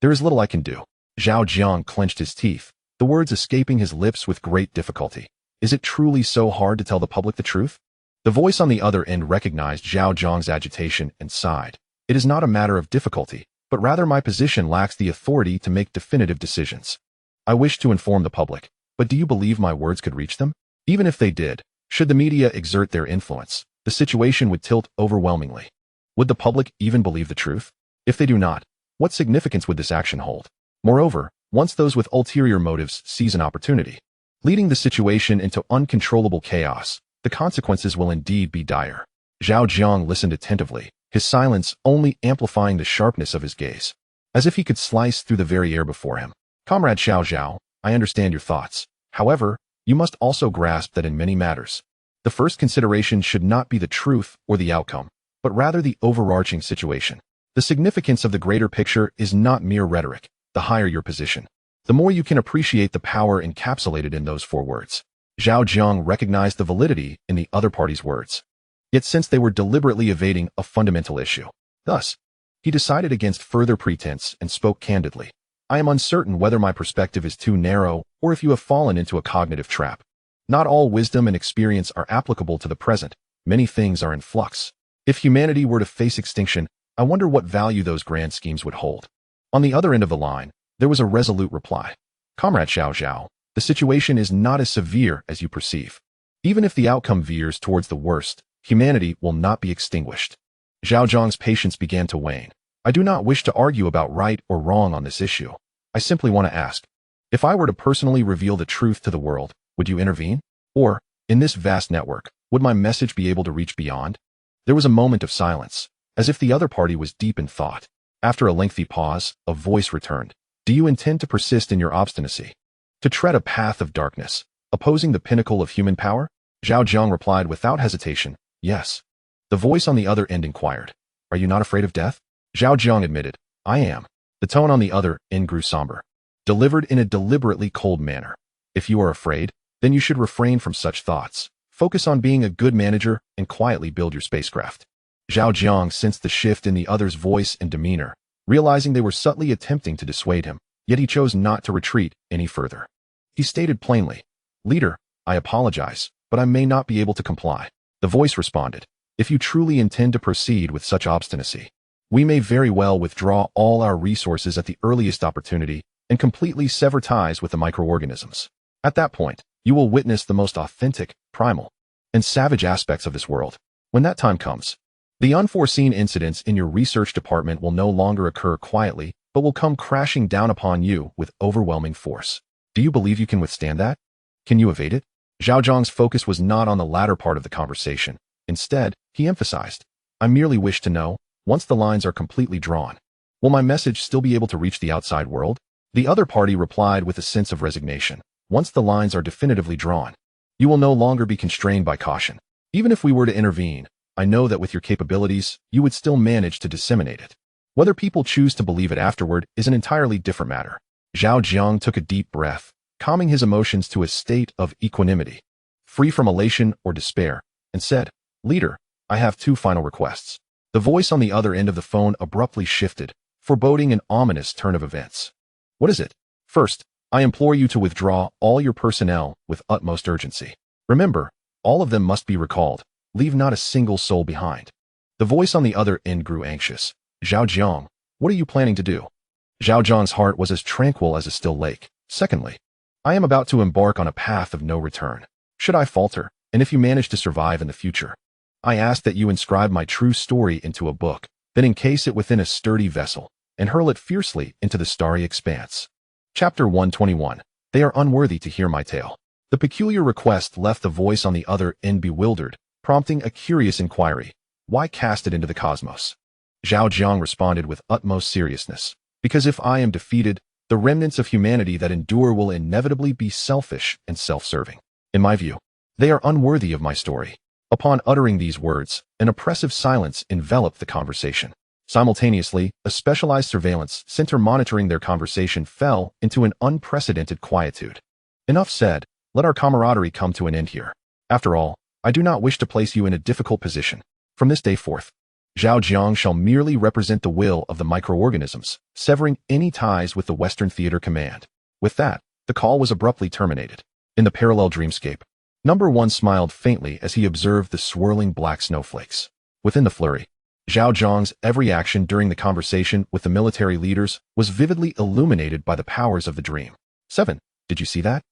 there is little I can do. Zhao Jiang clenched his teeth, the words escaping his lips with great difficulty. Is it truly so hard to tell the public the truth? The voice on the other end recognized Zhao Jiang's agitation and sighed. It is not a matter of difficulty, but rather my position lacks the authority to make definitive decisions. I wish to inform the public, but do you believe my words could reach them? Even if they did, should the media exert their influence, the situation would tilt overwhelmingly. Would the public even believe the truth? If they do not, what significance would this action hold? Moreover, once those with ulterior motives seize an opportunity, leading the situation into uncontrollable chaos, the consequences will indeed be dire. Zhao Jiang listened attentively, his silence only amplifying the sharpness of his gaze, as if he could slice through the very air before him. Comrade Zhao, I understand your thoughts. However, you must also grasp that in many matters, the first consideration should not be the truth or the outcome, but rather the overarching situation. The The significance of the greater picture is not mere rhetoric. The higher your position, the more you can appreciate the power encapsulated in those 4 words. Zhao Jiang recognized the validity in the other party's words. Yet since they were deliberately evading a fundamental issue, thus, he decided against further pretense and spoke candidly. I am uncertain whether my perspective is too narrow or if you have fallen into a cognitive trap. Not all wisdom and experience are applicable to the present. Many things are in flux. If humanity were to face extinction, I wonder what value those grand schemes would hold. On the other end of the line, there was a resolute reply. Comrade Zhao, the situation is not as severe as you perceive. Even if the outcome veers towards the worst, humanity will not be extinguished. Zhao Jiang's patience began to wane. I do not wish to argue about right or wrong on this issue. I simply want to ask, if I were to personally reveal the truth to the world, would you intervene? Or, in this vast network, would my message be able to reach beyond? There was a moment of silence, as if the other party was deep in thought. After a lengthy pause, a voice returned. Do you intend to persist in your obstinacy? To tread a path of darkness, opposing the pinnacle of human power? Zhao Jiang replied without hesitation, yes. The voice on the other end inquired, are you not afraid of death? Zhao Jiang admitted, I am. The tone on the other end grew somber, delivered in a deliberately cold manner. If you are afraid, then you should refrain from such thoughts. Focus on being a good manager and quietly build your spacecraft. Zhao Jiang sensed the shift in the other's voice and demeanor, realizing they were subtly attempting to dissuade him, yet he chose not to retreat any further. He stated plainly, Leader, I apologize, but I may not be able to comply. The voice responded, if you truly intend to proceed with such obstinacy, we may very well withdraw all our resources at the earliest opportunity and completely sever ties with the microorganisms. At that point, you will witness the most authentic, primal, and savage aspects of this world. When that time comes, the unforeseen incidents in your research department will no longer occur quietly, but will come crashing down upon you with overwhelming force. Do you believe you can withstand that? Can you evade it? Zhao Jiang's focus was not on the latter part of the conversation. Instead, he emphasized, I merely wish to know, once the lines are completely drawn, will my message still be able to reach the outside world? The other party replied with a sense of resignation. Once the lines are definitively drawn, you will no longer be constrained by caution. Even if we were to intervene, I know that with your capabilities, you would still manage to disseminate it. Whether people choose to believe it afterward is an entirely different matter. Zhao Jiang took a deep breath, calming his emotions to a state of equanimity, free from elation or despair, and said, Leader, I have 2 final requests. The voice on the other end of the phone abruptly shifted, foreboding an ominous turn of events. What is it? First, I implore you to withdraw all your personnel with utmost urgency. Remember, all of them must be recalled. Leave not a single soul behind. The voice on the other end grew anxious. Zhao Jiang, what are you planning to do? Zhao Jiang's heart was as tranquil as a still lake. Secondly, I am about to embark on a path of no return. Should I falter, and if you manage to survive in the future, I ask that you inscribe my true story into a book, then encase it within a sturdy vessel, and hurl it fiercely into the starry expanse. Chapter 121. They are unworthy to hear my tale. The peculiar request left the voice on the other end bewildered, prompting a curious inquiry. Why cast it into the cosmos? Zhao Jiang responded with utmost seriousness. Because if I am defeated, the remnants of humanity that endure will inevitably be selfish and self-serving. In my view, they are unworthy of my story. Upon uttering these words, an oppressive silence enveloped the conversation. Simultaneously, a specialized surveillance center monitoring their conversation fell into an unprecedented quietude. Enough said, let our camaraderie come to an end here. After all, I do not wish to place you in a difficult position. From this day forth, Zhao Jiang shall merely represent the will of the microorganisms, severing any ties with the Western Theater Command. With that, the call was abruptly terminated. In the parallel dreamscape, Number 1 smiled faintly as he observed the swirling black snowflakes. Within the flurry, Zhao Jiang's every action during the conversation with the military leaders was vividly illuminated by the powers of the dream. 7. Did you see that?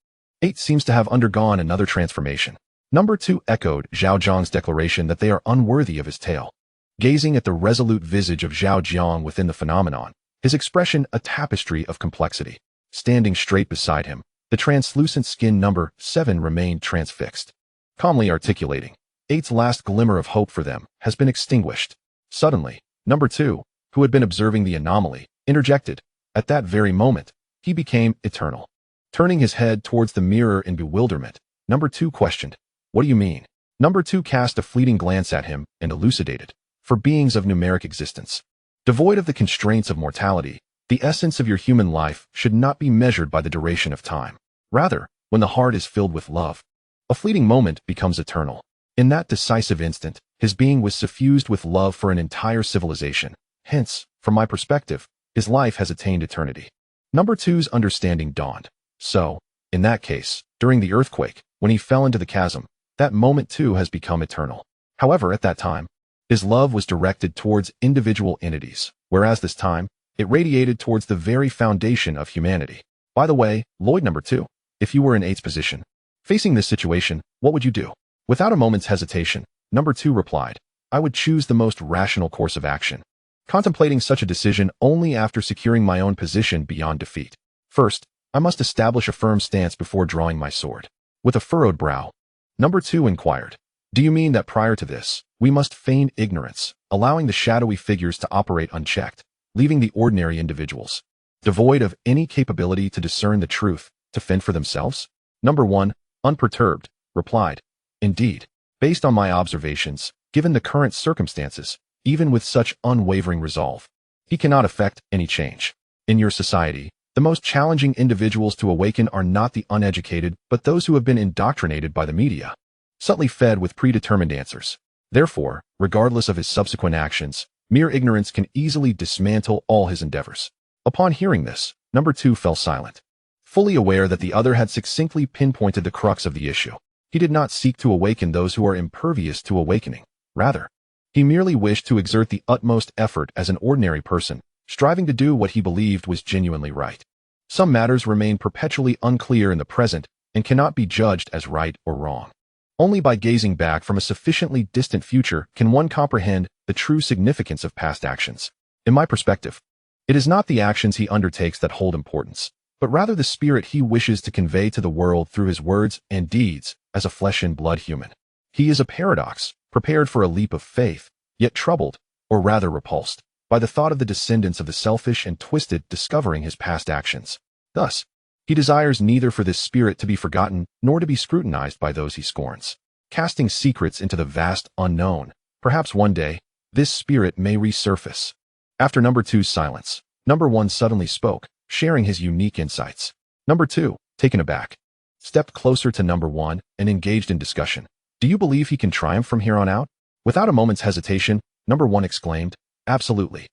8 seems to have undergone another transformation. Number 2 echoed Zhao Jiang's declaration that they are unworthy of his tale. Gazing at the resolute visage of Zhao Jiang within the phenomenon, his expression a tapestry of complexity. Standing straight beside him, the translucent skin number 7 remained transfixed, calmly articulating, 8's last glimmer of hope for them has been extinguished. Suddenly, number 2, who had been observing the anomaly, interjected. At that very moment, he became eternal. Turning his head towards the mirror in bewilderment, number 2 questioned, what do you mean? Number 2 cast a fleeting glance at him and elucidated, for beings of numeric existence, Devoid of the constraints of mortality, the essence of your human life should not be measured by the duration of time. Rather, when the heart is filled with love, a fleeting moment becomes eternal. In that decisive instant, his being was suffused with love for an entire civilization. Hence, from my perspective, his life has attained eternity. Number two's understanding dawned. So, in that case, during the earthquake, when he fell into the chasm, that moment too has become eternal. However, at that time, his love was directed towards individual entities, whereas this time, it radiated towards the very foundation of humanity. By the way, Lloyd number two, if you were in 8's position, facing this situation, what would you do? Without a moment's hesitation, number two replied, I would choose the most rational course of action, contemplating such a decision only after securing my own position beyond defeat. First, I must establish a firm stance before drawing my sword. With a furrowed brow, number two inquired, do you mean that prior to this, we must feign ignorance, allowing the shadowy figures to operate unchecked, leaving the ordinary individuals, devoid of any capability to discern the truth, to fend for themselves? Number one, unperturbed, replied, indeed, based on my observations, given the current circumstances, even with such unwavering resolve, he cannot effect any change. In your society, the most challenging individuals to awaken are not the uneducated, but those who have been indoctrinated by the media, subtly fed with predetermined answers. Therefore, regardless of his subsequent actions, mere ignorance can easily dismantle all his endeavors. Upon hearing this, number two fell silent, fully aware that the other had succinctly pinpointed the crux of the issue. He did not seek to awaken those who are impervious to awakening. Rather, he merely wished to exert the utmost effort as an ordinary person, striving to do what he believed was genuinely right. Some matters remain perpetually unclear in the present and cannot be judged as right or wrong. Only by gazing back from a sufficiently distant future can one comprehend the true significance of past actions. In my perspective, it is not the actions he undertakes that hold importance, but rather the spirit he wishes to convey to the world through his words and deeds as a flesh and blood human. He is a paradox, prepared for a leap of faith, yet troubled, or rather repulsed, by the thought of the descendants of the selfish and twisted discovering his past actions. Thus, he desires neither for this spirit to be forgotten nor to be scrutinized by those he scorns. Casting secrets into the vast unknown, perhaps one day, this spirit may resurface. After number two's silence, number one suddenly spoke, sharing his unique insights. Number two, taken aback, stepped closer to number one and engaged in discussion. Do you believe he can triumph from here on out? Without a moment's hesitation, number one exclaimed, absolutely.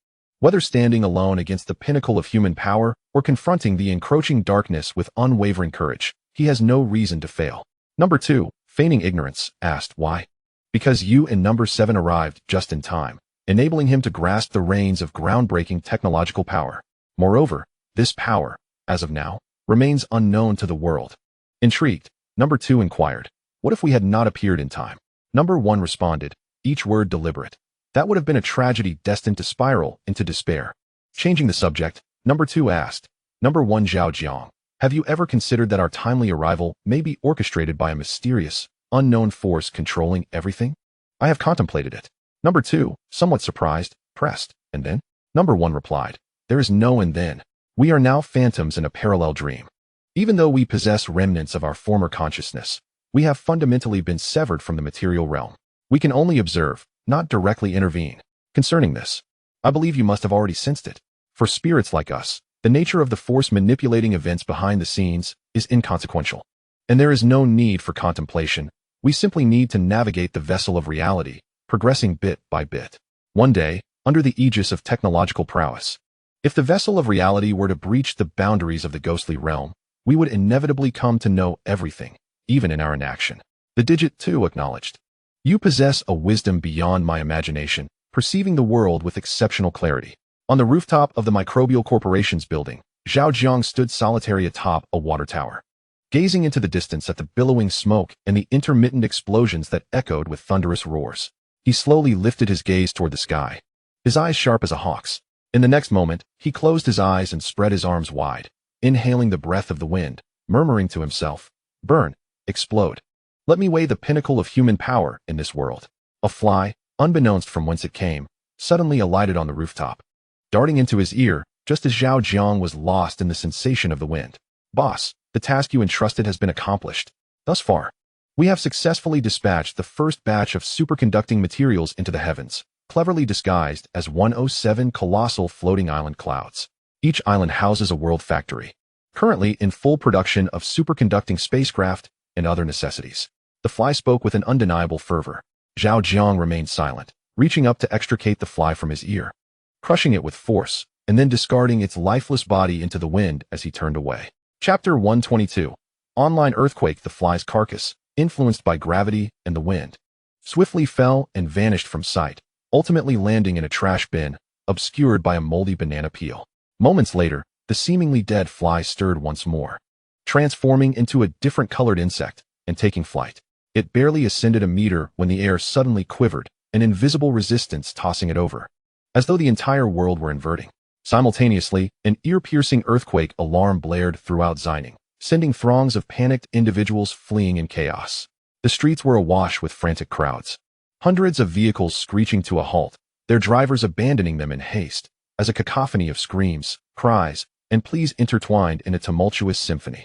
Whether standing alone against the pinnacle of human power or confronting the encroaching darkness with unwavering courage, he has no reason to fail. Number two, feigning ignorance, asked why. Because you and number seven arrived just in time, enabling him to grasp the reins of groundbreaking technological power. Moreover, this power, as of now, remains unknown to the world. Intrigued, number two inquired, what if we had not appeared in time? Number one responded, each word deliberate. That would have been a tragedy destined to spiral into despair. Changing the subject, number two asked, number one Zhao Jiang, have you ever considered that our timely arrival may be orchestrated by a mysterious, unknown force controlling everything? I have contemplated it. Number two, somewhat surprised, pressed, and then? Number one replied, there is no and then. We are now phantoms in a parallel dream. Even though we possess remnants of our former consciousness, we have fundamentally been severed from the material realm. We can only observe, not directly intervene. Concerning this, I believe you must have already sensed it. For spirits like us, the nature of the force manipulating events behind the scenes is inconsequential. And there is no need for contemplation. We simply need to navigate the vessel of reality, progressing bit by bit. One day, under the aegis of technological prowess, if the vessel of reality were to breach the boundaries of the ghostly realm, we would inevitably come to know everything, even in our inaction. The digit two acknowledged. You possess a wisdom beyond my imagination, perceiving the world with exceptional clarity. On the rooftop of the Microbial Corporation's building, Zhao Jiang stood solitary atop a water tower, gazing into the distance at the billowing smoke and the intermittent explosions that echoed with thunderous roars. He slowly lifted his gaze toward the sky, his eyes sharp as a hawk's. In the next moment, he closed his eyes and spread his arms wide, inhaling the breath of the wind, murmuring to himself, burn, explode. Let me weigh the pinnacle of human power in this world. A fly, unbeknownst from whence it came, suddenly alighted on the rooftop, darting into his ear, just as Zhao Jiang was lost in the sensation of the wind. Boss, the task you entrusted has been accomplished. Thus far, we have successfully dispatched the first batch of superconducting materials into the heavens. cleverly disguised as 107 colossal floating island clouds. Each island houses a world factory, currently in full production of superconducting spacecraft and other necessities. The fly spoke with an undeniable fervor. Zhao Jiang remained silent, reaching up to extricate the fly from his ear, crushing it with force, and then discarding its lifeless body into the wind as he turned away. Chapter 122. Online earthquake. The fly's carcass, influenced by gravity and the wind, swiftly fell and vanished from sight, ultimately landing in a trash bin, obscured by a moldy banana peel. Moments later, the seemingly dead fly stirred once more, transforming into a different colored insect and taking flight. It barely ascended a meter when the air suddenly quivered, an invisible resistance tossing it over, as though the entire world were inverting. Simultaneously, an ear-piercing earthquake alarm blared throughout Xining, sending throngs of panicked individuals fleeing in chaos. The streets were awash with frantic crowds, hundreds of vehicles screeching to a halt, their drivers abandoning them in haste, as a cacophony of screams, cries, and pleas intertwined in a tumultuous symphony.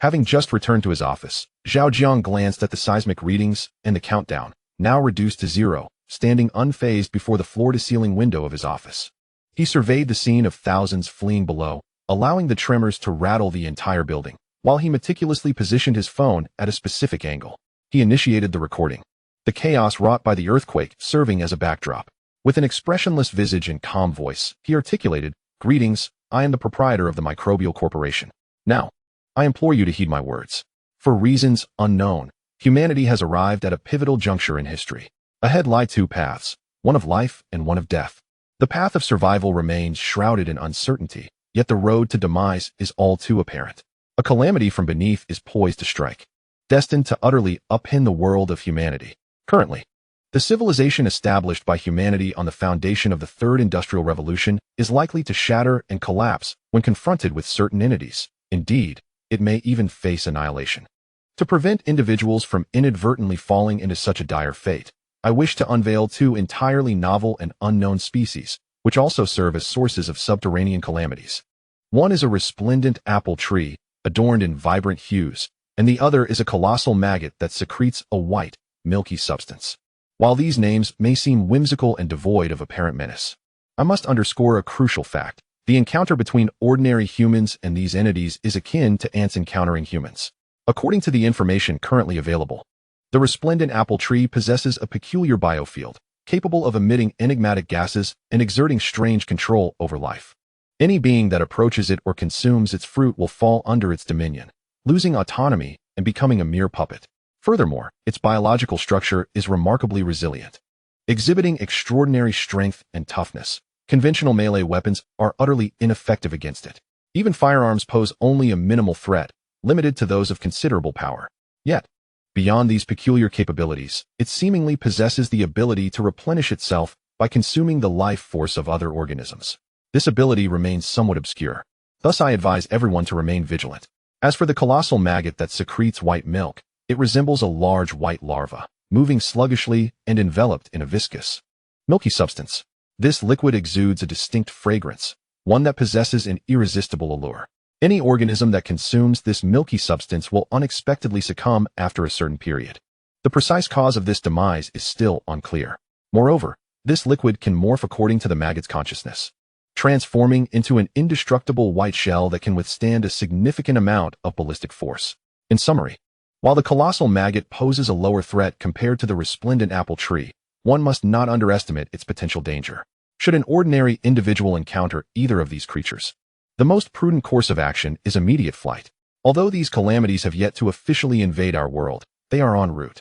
Having just returned to his office, Zhao Jiang glanced at the seismic readings and the countdown, now reduced to 0, standing unfazed before the floor-to-ceiling window of his office. He surveyed the scene of thousands fleeing below, allowing the tremors to rattle the entire building, while he meticulously positioned his phone at a specific angle. He initiated the recording, the chaos wrought by the earthquake serving as a backdrop. With an expressionless visage and calm voice, he articulated, "Greetings, I am the proprietor of the Microbial Corporation. Now, I implore you to heed my words. For reasons unknown, humanity has arrived at a pivotal juncture in history. Ahead lie two paths, one of life and one of death. The path of survival remains shrouded in uncertainty, yet the road to demise is all too apparent. A calamity from beneath is poised to strike, destined to utterly upend the world of humanity. Currently, the civilization established by humanity on the foundation of the Third Industrial Revolution is likely to shatter and collapse when confronted with certain entities. Indeed, it may even face annihilation. To prevent individuals from inadvertently falling into such a dire fate, I wish to unveil two entirely novel and unknown species, which also serve as sources of subterranean calamities. One is a resplendent apple tree, adorned in vibrant hues, and the other is a colossal maggot that secretes a white, milky substance. While these names may seem whimsical and devoid of apparent menace, I must underscore a crucial fact. The encounter between ordinary humans and these entities is akin to ants encountering humans. According to the information currently available, the resplendent apple tree possesses a peculiar biofield, capable of emitting enigmatic gases and exerting strange control over life. Any being that approaches it or consumes its fruit will fall under its dominion, losing autonomy and becoming a mere puppet. Furthermore, its biological structure is remarkably resilient, exhibiting extraordinary strength and toughness. Conventional melee weapons are utterly ineffective against it. Even firearms pose only a minimal threat, limited to those of considerable power. Yet, beyond these peculiar capabilities, it seemingly possesses the ability to replenish itself by consuming the life force of other organisms. This ability remains somewhat obscure. Thus, I advise everyone to remain vigilant. As for the colossal maggot that secretes white milk, it resembles a large white larva, moving sluggishly and enveloped in a viscous, milky substance. This liquid exudes a distinct fragrance, one that possesses an irresistible allure. Any organism that consumes this milky substance will unexpectedly succumb after a certain period. The precise cause of this demise is still unclear. Moreover, this liquid can morph according to the maggot's consciousness, transforming into an indestructible white shell that can withstand a significant amount of ballistic force. In summary, while the colossal maggot poses a lower threat compared to the resplendent apple tree, one must not underestimate its potential danger. Should an ordinary individual encounter either of these creatures, the most prudent course of action is immediate flight. Although these calamities have yet to officially invade our world, they are en route.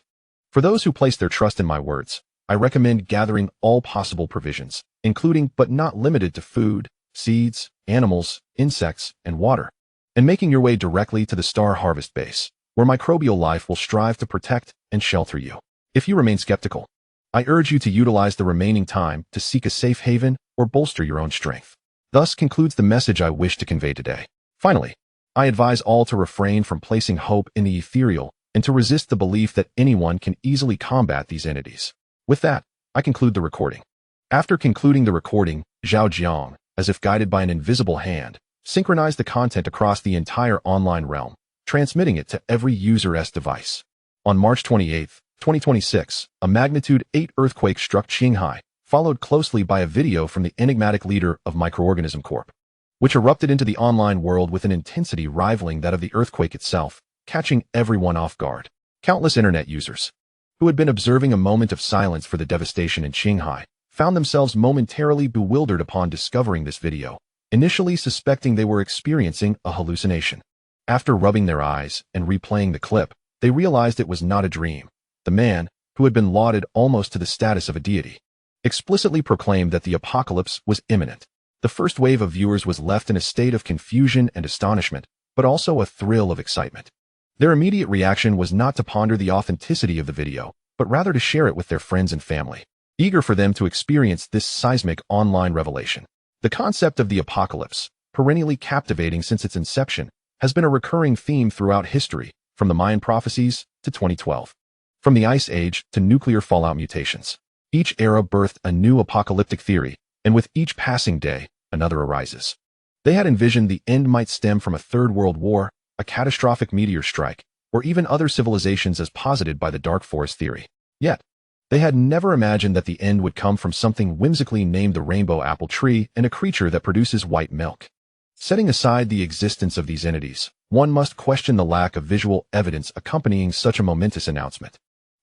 For those who place their trust in my words, I recommend gathering all possible provisions, including but not limited to food, seeds, animals, insects, and water, and making your way directly to the Star Harvest base, where microbial life will strive to protect and shelter you. If you remain skeptical, I urge you to utilize the remaining time to seek a safe haven or bolster your own strength. Thus concludes the message I wish to convey today. Finally, I advise all to refrain from placing hope in the ethereal and to resist the belief that anyone can easily combat these entities. With that, I conclude the recording. After concluding the recording, Zhao Jiang, as if guided by an invisible hand, synchronized the content across the entire online realm, transmitting it to every user's device. On March 28, 2026, a magnitude 8 earthquake struck Qinghai, followed closely by a video from the enigmatic leader of Microorganism Corp, which erupted into the online world with an intensity rivaling that of the earthquake itself, catching everyone off guard. Countless internet users, who had been observing a moment of silence for the devastation in Qinghai, found themselves momentarily bewildered upon discovering this video, initially suspecting they were experiencing a hallucination. After rubbing their eyes and replaying the clip, they realized it was not a dream. The man, who had been lauded almost to the status of a deity, explicitly proclaimed that the apocalypse was imminent. The first wave of viewers was left in a state of confusion and astonishment, but also a thrill of excitement. Their immediate reaction was not to ponder the authenticity of the video, but rather to share it with their friends and family, eager for them to experience this seismic online revelation. The concept of the apocalypse, perennially captivating since its inception, has been a recurring theme throughout history, from the Mayan prophecies to 2012. From the Ice Age to nuclear fallout mutations, each era birthed a new apocalyptic theory, and with each passing day, another arises. They had envisioned the end might stem from a third world war, a catastrophic meteor strike, or even other civilizations as posited by the dark forest theory. Yet, they had never imagined that the end would come from something whimsically named the rainbow apple tree and a creature that produces white milk. Setting aside the existence of these entities, one must question the lack of visual evidence accompanying such a momentous announcement.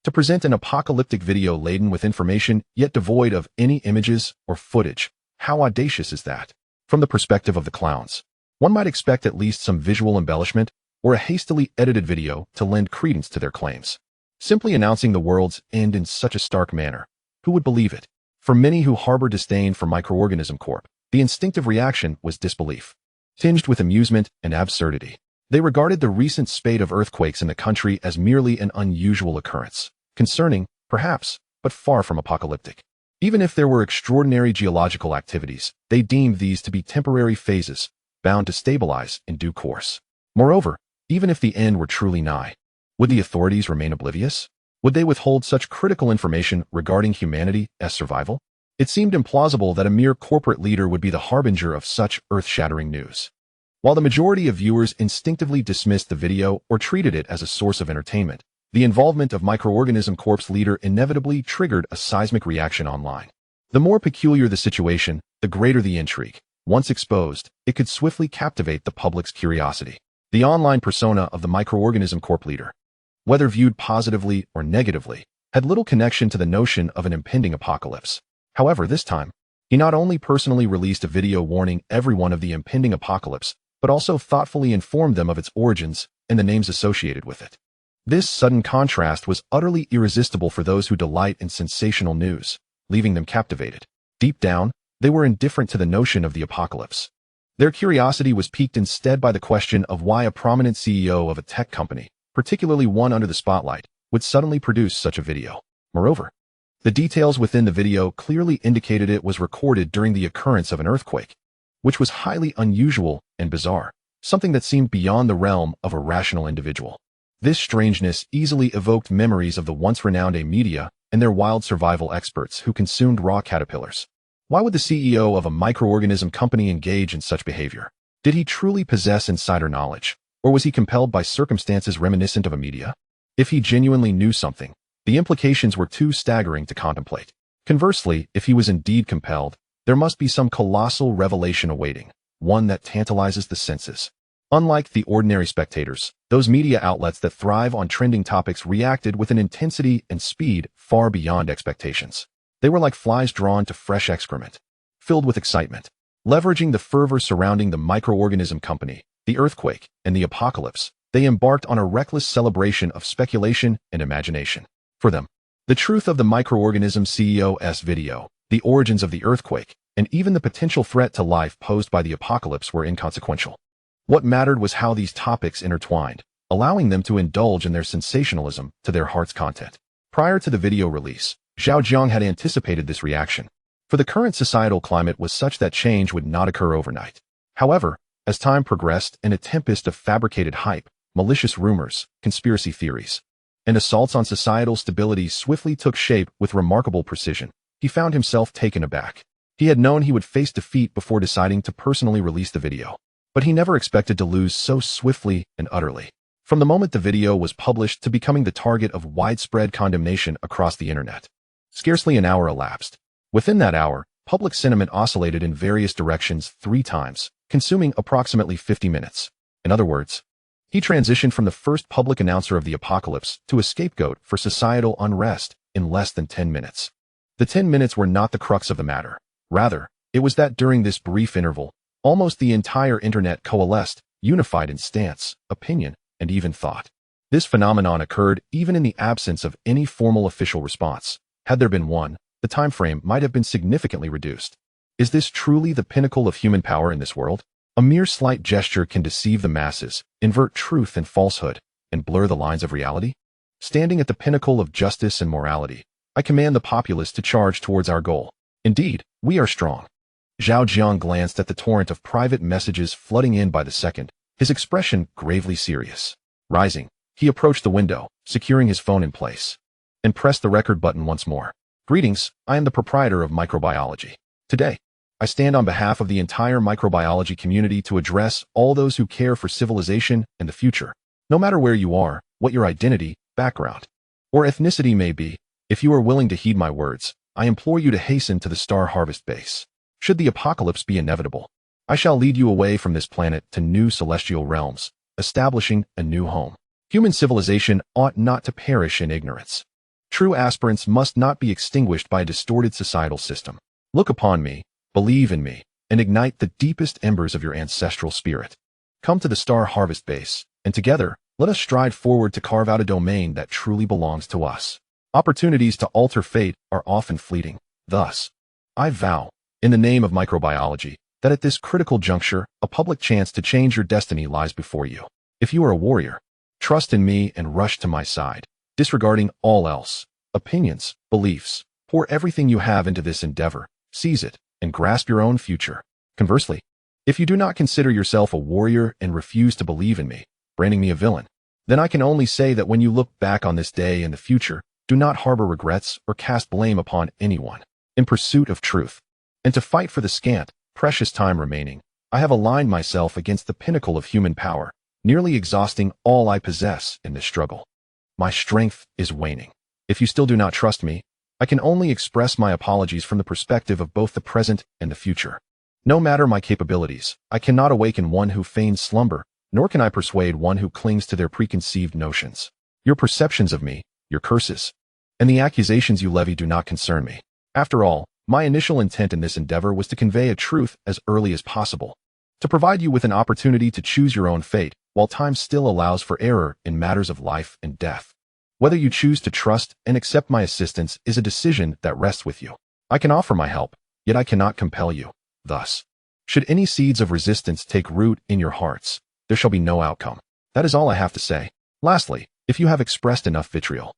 To present an apocalyptic video laden with information yet devoid of any images or footage, how audacious is that? From the perspective of the clowns, one might expect at least some visual embellishment or a hastily edited video to lend credence to their claims. Simply announcing the world's end in such a stark manner, who would believe it? For many who harbor disdain for Microorganism Corp, the instinctive reaction was disbelief, tinged with amusement and absurdity. They regarded the recent spate of earthquakes in the country as merely an unusual occurrence, concerning, perhaps, but far from apocalyptic. Even if there were extraordinary geological activities, they deemed these to be temporary phases, bound to stabilize in due course. Moreover, even if the end were truly nigh, would the authorities remain oblivious? Would they withhold such critical information regarding humanity's survival? It seemed implausible that a mere corporate leader would be the harbinger of such earth-shattering news. While the majority of viewers instinctively dismissed the video or treated it as a source of entertainment, the involvement of Microorganism Corp's leader inevitably triggered a seismic reaction online. The more peculiar the situation, the greater the intrigue. Once exposed, it could swiftly captivate the public's curiosity. The online persona of the Microorganism Corp leader, whether viewed positively or negatively, had little connection to the notion of an impending apocalypse. However, this time, he not only personally released a video warning everyone of the impending apocalypse, but also thoughtfully informed them of its origins and the names associated with it. This sudden contrast was utterly irresistible for those who delight in sensational news, leaving them captivated. Deep down, they were indifferent to the notion of the apocalypse. Their curiosity was piqued instead by the question of why a prominent CEO of a tech company, particularly one under the spotlight, would suddenly produce such a video. Moreover, the details within the video clearly indicated it was recorded during the occurrence of an earthquake, which was highly unusual and bizarre, something that seemed beyond the realm of a rational individual. This strangeness easily evoked memories of the once renowned media and their wild survival experts who consumed raw caterpillars. Why would the CEO of a microorganism company engage in such behavior? Did he truly possess insider knowledge, or was he compelled by circumstances reminiscent of a media? If he genuinely knew something, the implications were too staggering to contemplate. Conversely, if he was indeed compelled, there must be some colossal revelation awaiting, one that tantalizes the senses. Unlike the ordinary spectators, those media outlets that thrive on trending topics reacted with an intensity and speed far beyond expectations. They were like flies drawn to fresh excrement, filled with excitement. Leveraging the fervor surrounding the microorganism company, the earthquake, and the apocalypse, they embarked on a reckless celebration of speculation and imagination. For them, the truth of the microorganism CEO's video, the origins of the earthquake, and even the potential threat to life posed by the apocalypse were inconsequential. What mattered was how these topics intertwined, allowing them to indulge in their sensationalism to their heart's content. Prior to the video release, Zhao Jiang had anticipated this reaction, for the current societal climate was such that change would not occur overnight. However, as time progressed in a tempest of fabricated hype, malicious rumors, conspiracy theories, and assaults on societal stability swiftly took shape with remarkable precision, he found himself taken aback. He had known he would face defeat before deciding to personally release the video, but he never expected to lose so swiftly and utterly. From the moment the video was published to becoming the target of widespread condemnation across the internet, scarcely an hour elapsed. Within that hour, public sentiment oscillated in various directions 3 times, consuming approximately 50 minutes. In other words, he transitioned from the first public announcer of the apocalypse to a scapegoat for societal unrest in less than 10 minutes. The 10 minutes were not the crux of the matter. Rather, it was that during this brief interval, almost the entire internet coalesced, unified in stance, opinion, and even thought. This phenomenon occurred even in the absence of any formal official response. Had there been one, the time frame might have been significantly reduced. Is this truly the pinnacle of human power in this world? A mere slight gesture can deceive the masses, invert truth and falsehood, and blur the lines of reality? Standing at the pinnacle of justice and morality, I command the populace to charge towards our goal. Indeed, we are strong. Zhao Jiang glanced at the torrent of private messages flooding in by the second, his expression gravely serious. Rising, he approached the window, securing his phone in place, and pressed the record button once more. Greetings, I am the proprietor of microbiology. Today, I stand on behalf of the entire microbiology community to address all those who care for civilization and the future. No matter where you are, what your identity, background, or ethnicity may be, if you are willing to heed my words, I implore you to hasten to the Star Harvest base. Should the apocalypse be inevitable, I shall lead you away from this planet to new celestial realms, establishing a new home. Human civilization ought not to perish in ignorance. True aspirants must not be extinguished by a distorted societal system. Look upon me, believe in me, and ignite the deepest embers of your ancestral spirit. Come to the Star Harvest base, and together, let us stride forward to carve out a domain that truly belongs to us. Opportunities to alter fate are often fleeting. Thus, I vow, in the name of microbiology, that at this critical juncture, a public chance to change your destiny lies before you. If you are a warrior, trust in me and rush to my side, disregarding all else. Opinions, beliefs, pour everything you have into this endeavor, seize it, and grasp your own future. Conversely, if you do not consider yourself a warrior and refuse to believe in me, branding me a villain, then I can only say that when you look back on this day in the future, do not harbor regrets or cast blame upon anyone. In pursuit of truth, and to fight for the scant, precious time remaining, I have aligned myself against the pinnacle of human power, nearly exhausting all I possess in this struggle. My strength is waning. If you still do not trust me, I can only express my apologies from the perspective of both the present and the future. No matter my capabilities, I cannot awaken one who feigns slumber, nor can I persuade one who clings to their preconceived notions. Your perceptions of me, your curses, and the accusations you levy do not concern me. After all, my initial intent in this endeavor was to convey a truth as early as possible, to provide you with an opportunity to choose your own fate, while time still allows for error in matters of life and death. Whether you choose to trust and accept my assistance is a decision that rests with you. I can offer my help, yet I cannot compel you. Thus, should any seeds of resistance take root in your hearts, there shall be no outcome. That is all I have to say. Lastly, if you have expressed enough vitriol,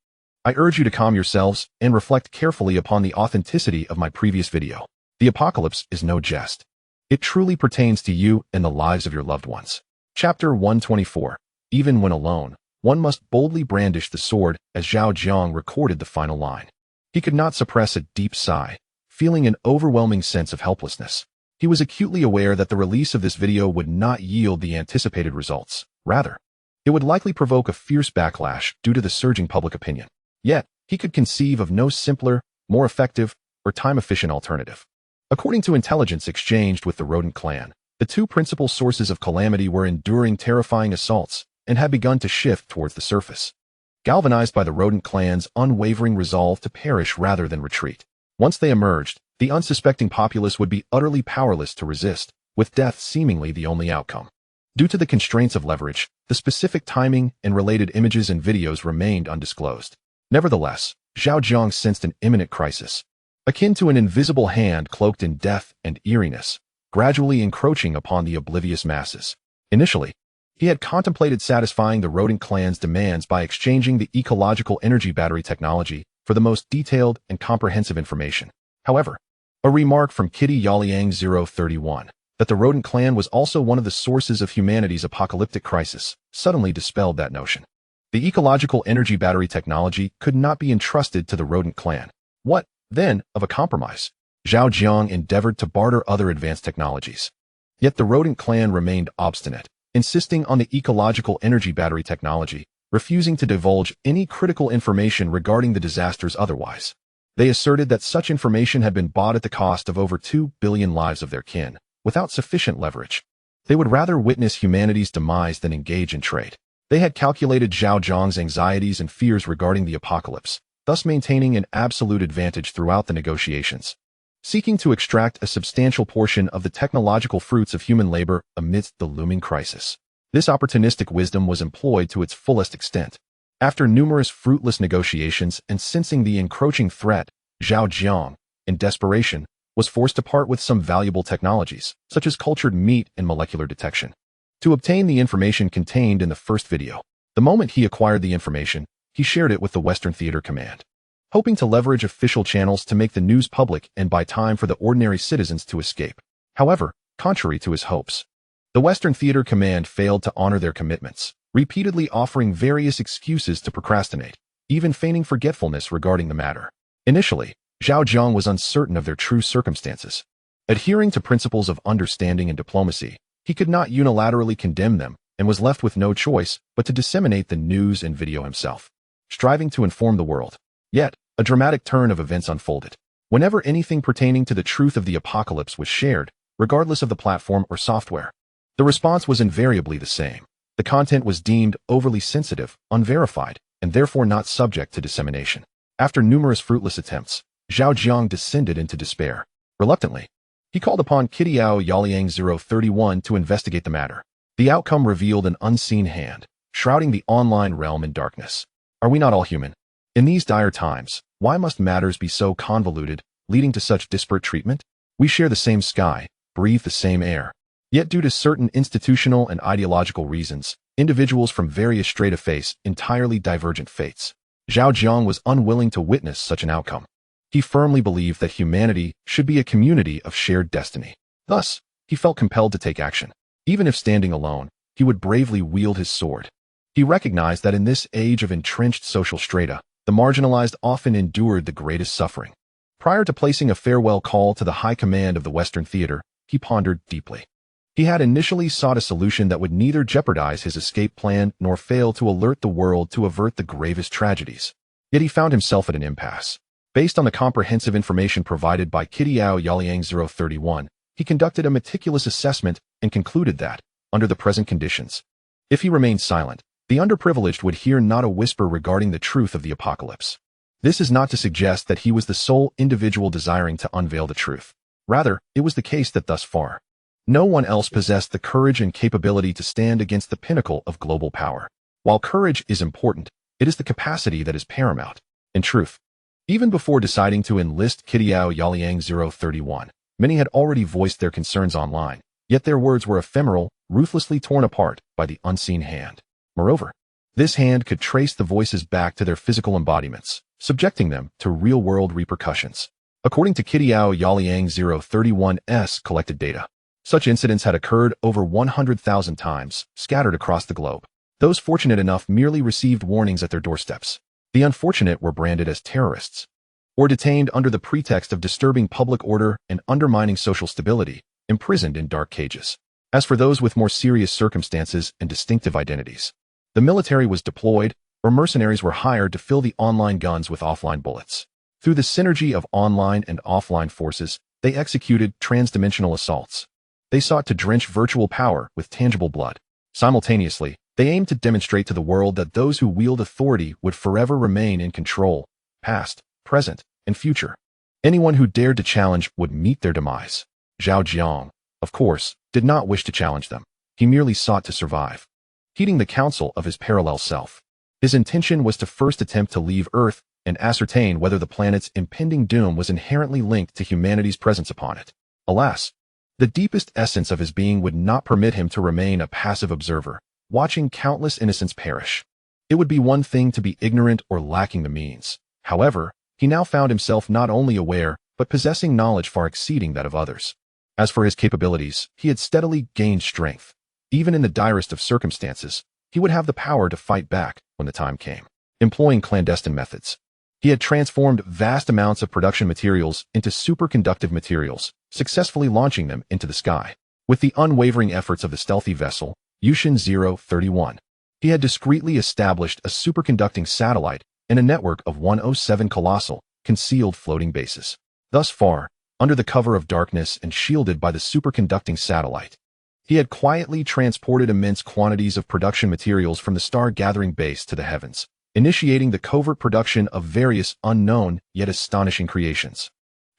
I urge you to calm yourselves and reflect carefully upon the authenticity of my previous video. The apocalypse is no jest. It truly pertains to you and the lives of your loved ones. Chapter 124. Even when alone, one must boldly brandish the sword, as Zhao Jiang recorded the final line. He could not suppress a deep sigh, feeling an overwhelming sense of helplessness. He was acutely aware that the release of this video would not yield the anticipated results. Rather, it would likely provoke a fierce backlash due to the surging public opinion. Yet, he could conceive of no simpler, more effective, or time-efficient alternative. According to intelligence exchanged with the rodent clan, the two principal sources of calamity were enduring terrifying assaults and had begun to shift towards the surface. Galvanized by the rodent clan's unwavering resolve to perish rather than retreat. Once they emerged, the unsuspecting populace would be utterly powerless to resist, with death seemingly the only outcome. Due to the constraints of leverage, the specific timing and related images and videos remained undisclosed. Nevertheless, Zhao Jiang sensed an imminent crisis, akin to an invisible hand cloaked in death and eeriness, gradually encroaching upon the oblivious masses. Initially, he had contemplated satisfying the rodent clan's demands by exchanging the ecological energy battery technology for the most detailed and comprehensive information. However, a remark from Kitty Yaliang 031 that the rodent clan was also one of the sources of humanity's apocalyptic crisis suddenly dispelled that notion. The ecological energy battery technology could not be entrusted to the rodent clan. What, then, of a compromise? Zhao Jiang endeavored to barter other advanced technologies. Yet the rodent clan remained obstinate, insisting on the ecological energy battery technology, refusing to divulge any critical information regarding the disasters otherwise. They asserted that such information had been bought at the cost of over 2 billion lives of their kin, without sufficient leverage. They would rather witness humanity's demise than engage in trade. They had calculated Zhao Jiang's anxieties and fears regarding the apocalypse, thus maintaining an absolute advantage throughout the negotiations, seeking to extract a substantial portion of the technological fruits of human labor amidst the looming crisis. This opportunistic wisdom was employed to its fullest extent. After numerous fruitless negotiations and sensing the encroaching threat, Zhao Jiang, in desperation, was forced to part with some valuable technologies, such as cultured meat and molecular detection, to obtain the information contained in the first video. The moment he acquired the information, he shared it with the Western Theater Command, hoping to leverage official channels to make the news public and buy time for the ordinary citizens to escape. However, contrary to his hopes, the Western Theater Command failed to honor their commitments, repeatedly offering various excuses to procrastinate, even feigning forgetfulness regarding the matter. Initially, Zhao Jiang was uncertain of their true circumstances. Adhering to principles of understanding and diplomacy, he could not unilaterally condemn them and was left with no choice but to disseminate the news and video himself, striving to inform the world. Yet, a dramatic turn of events unfolded. Whenever anything pertaining to the truth of the apocalypse was shared, regardless of the platform or software, the response was invariably the same. The content was deemed overly sensitive, unverified, and therefore not subject to dissemination. After numerous fruitless attempts, Zhao Jiang descended into despair. Reluctantly, he called upon Qidiao Yaoliang 031 to investigate the matter. The outcome revealed an unseen hand, shrouding the online realm in darkness. Are we not all human? In these dire times, why must matters be so convoluted, leading to such disparate treatment? We share the same sky, breathe the same air. Yet due to certain institutional and ideological reasons, individuals from various strata face entirely divergent fates. Zhao Jiang was unwilling to witness such an outcome. He firmly believed that humanity should be a community of shared destiny. Thus, he felt compelled to take action. Even if standing alone, he would bravely wield his sword. He recognized that in this age of entrenched social strata, the marginalized often endured the greatest suffering. Prior to placing a farewell call to the high command of the Western Theater, he pondered deeply. He had initially sought a solution that would neither jeopardize his escape plan nor fail to alert the world to avert the gravest tragedies. Yet he found himself at an impasse. Based on the comprehensive information provided by Qidiao Yaoliang 031, he conducted a meticulous assessment and concluded that, under the present conditions, if he remained silent, the underprivileged would hear not a whisper regarding the truth of the apocalypse. This is not to suggest that he was the sole individual desiring to unveil the truth. Rather, it was the case that thus far, no one else possessed the courage and capability to stand against the pinnacle of global power. While courage is important, it is the capacity that is paramount. In truth, even before deciding to enlist Qidiao Yaoliang 031, many had already voiced their concerns online, yet their words were ephemeral, ruthlessly torn apart by the unseen hand. Moreover, this hand could trace the voices back to their physical embodiments, subjecting them to real-world repercussions. According to Qidiao Yaoliang 031's collected data, such incidents had occurred over 100,000 times, scattered across the globe. Those fortunate enough merely received warnings at their doorsteps. The unfortunate were branded as terrorists, or detained under the pretext of disturbing public order and undermining social stability, imprisoned in dark cages. As for those with more serious circumstances and distinctive identities, the military was deployed, or mercenaries were hired to fill the online guns with offline bullets. Through the synergy of online and offline forces, they executed transdimensional assaults. They sought to drench virtual power with tangible blood. Simultaneously, they aimed to demonstrate to the world that those who wield authority would forever remain in control, past, present, and future. Anyone who dared to challenge would meet their demise. Zhao Jiang, of course, did not wish to challenge them. He merely sought to survive. Heeding the counsel of his parallel self, his intention was to first attempt to leave Earth and ascertain whether the planet's impending doom was inherently linked to humanity's presence upon it. Alas, the deepest essence of his being would not permit him to remain a passive observer, watching countless innocents perish. It would be one thing to be ignorant or lacking the means. However, he now found himself not only aware, but possessing knowledge far exceeding that of others. As for his capabilities, he had steadily gained strength. Even in the direst of circumstances, he would have the power to fight back when the time came. Employing clandestine methods, he had transformed vast amounts of production materials into superconductive materials, successfully launching them into the sky. With the unwavering efforts of the stealthy vessel, Yushin 031, he had discreetly established a superconducting satellite and a network of 107 colossal, concealed floating bases. Thus far, under the cover of darkness and shielded by the superconducting satellite, he had quietly transported immense quantities of production materials from the star-gathering base to the heavens, initiating the covert production of various unknown yet astonishing creations.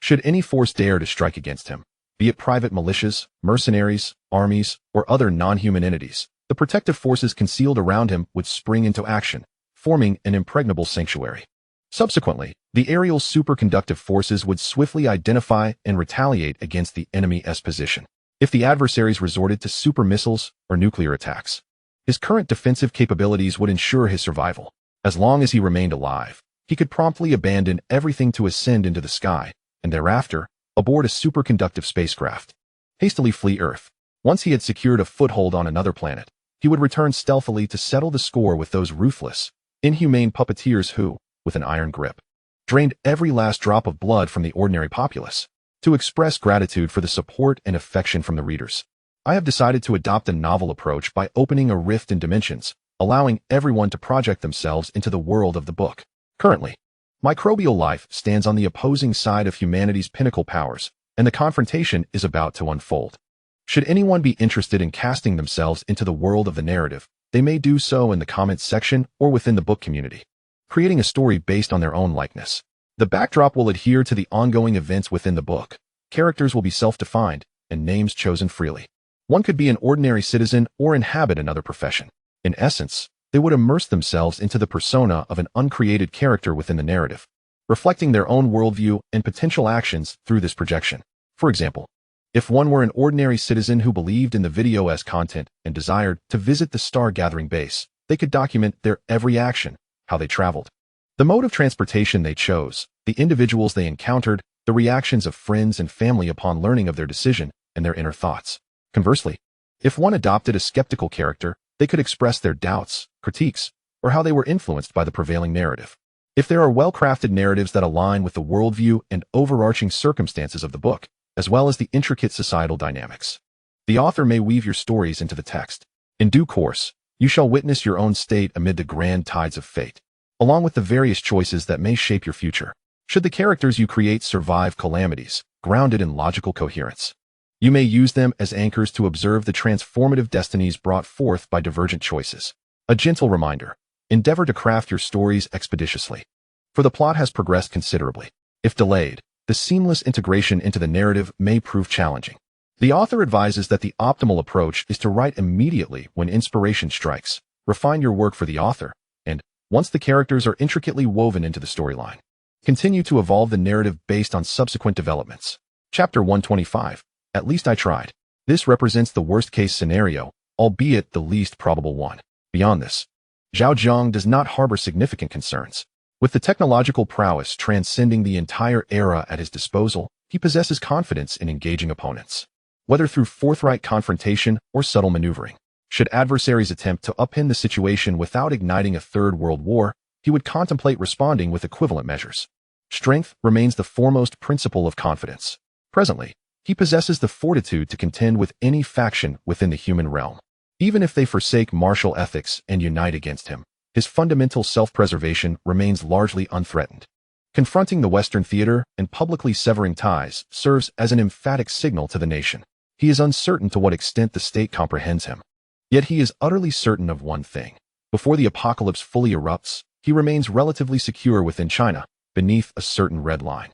Should any force dare to strike against him, be it private militias, mercenaries, armies, or other non-human entities, the protective forces concealed around him would spring into action, forming an impregnable sanctuary. Subsequently, the aerial superconductive forces would swiftly identify and retaliate against the enemy's position if the adversaries resorted to super missiles or nuclear attacks. His current defensive capabilities would ensure his survival. As long as he remained alive, he could promptly abandon everything to ascend into the sky, and thereafter, aboard a superconductive spacecraft, hastily flee Earth. Once he had secured a foothold on another planet, he would return stealthily to settle the score with those ruthless, inhumane puppeteers who, with an iron grip, drained every last drop of blood from the ordinary populace, to express gratitude for the support and affection from the readers. I have decided to adopt a novel approach by opening a rift in dimensions, allowing everyone to project themselves into the world of the book. Currently, microbial life stands on the opposing side of humanity's pinnacle powers, and the confrontation is about to unfold. Should anyone be interested in casting themselves into the world of the narrative, they may do so in the comments section or within the book community, creating a story based on their own likeness. The backdrop will adhere to the ongoing events within the book. Characters will be self-defined, and names chosen freely. One could be an ordinary citizen or inhabit another profession. In essence, they would immerse themselves into the persona of an uncreated character within the narrative, reflecting their own worldview and potential actions through this projection. For example, if one were an ordinary citizen who believed in the video's content and desired to visit the star-gathering base, they could document their every action, how they traveled, the mode of transportation they chose, the individuals they encountered, the reactions of friends and family upon learning of their decision, and their inner thoughts. Conversely, if one adopted a skeptical character, they could express their doubts, critiques, or how they were influenced by the prevailing narrative. If there are well-crafted narratives that align with the worldview and overarching circumstances of the book, as well as the intricate societal dynamics, the author may weave your stories into the text. In due course, you shall witness your own state amid the grand tides of fate, along with the various choices that may shape your future. Should the characters you create survive calamities, grounded in logical coherence, you may use them as anchors to observe the transformative destinies brought forth by divergent choices. A gentle reminder: endeavor to craft your stories expeditiously, for the plot has progressed considerably. If delayed, the seamless integration into the narrative may prove challenging. The author advises that the optimal approach is to write immediately when inspiration strikes. Refine your work for the author, and, once the characters are intricately woven into the storyline, continue to evolve the narrative based on subsequent developments. Chapter 125. At least I tried. This represents the worst-case scenario, albeit the least probable one. Beyond this, Zhao Jiang does not harbor significant concerns. With the technological prowess transcending the entire era at his disposal, he possesses confidence in engaging opponents, whether through forthright confrontation or subtle maneuvering. Should adversaries attempt to upend the situation without igniting a third world war, he would contemplate responding with equivalent measures. Strength remains the foremost principle of confidence. Presently, he possesses the fortitude to contend with any faction within the human realm. Even if they forsake martial ethics and unite against him, his fundamental self-preservation remains largely unthreatened. Confronting the Western theater and publicly severing ties serves as an emphatic signal to the nation. He is uncertain to what extent the state comprehends him. Yet he is utterly certain of one thing: before the apocalypse fully erupts, he remains relatively secure within China, beneath a certain red line.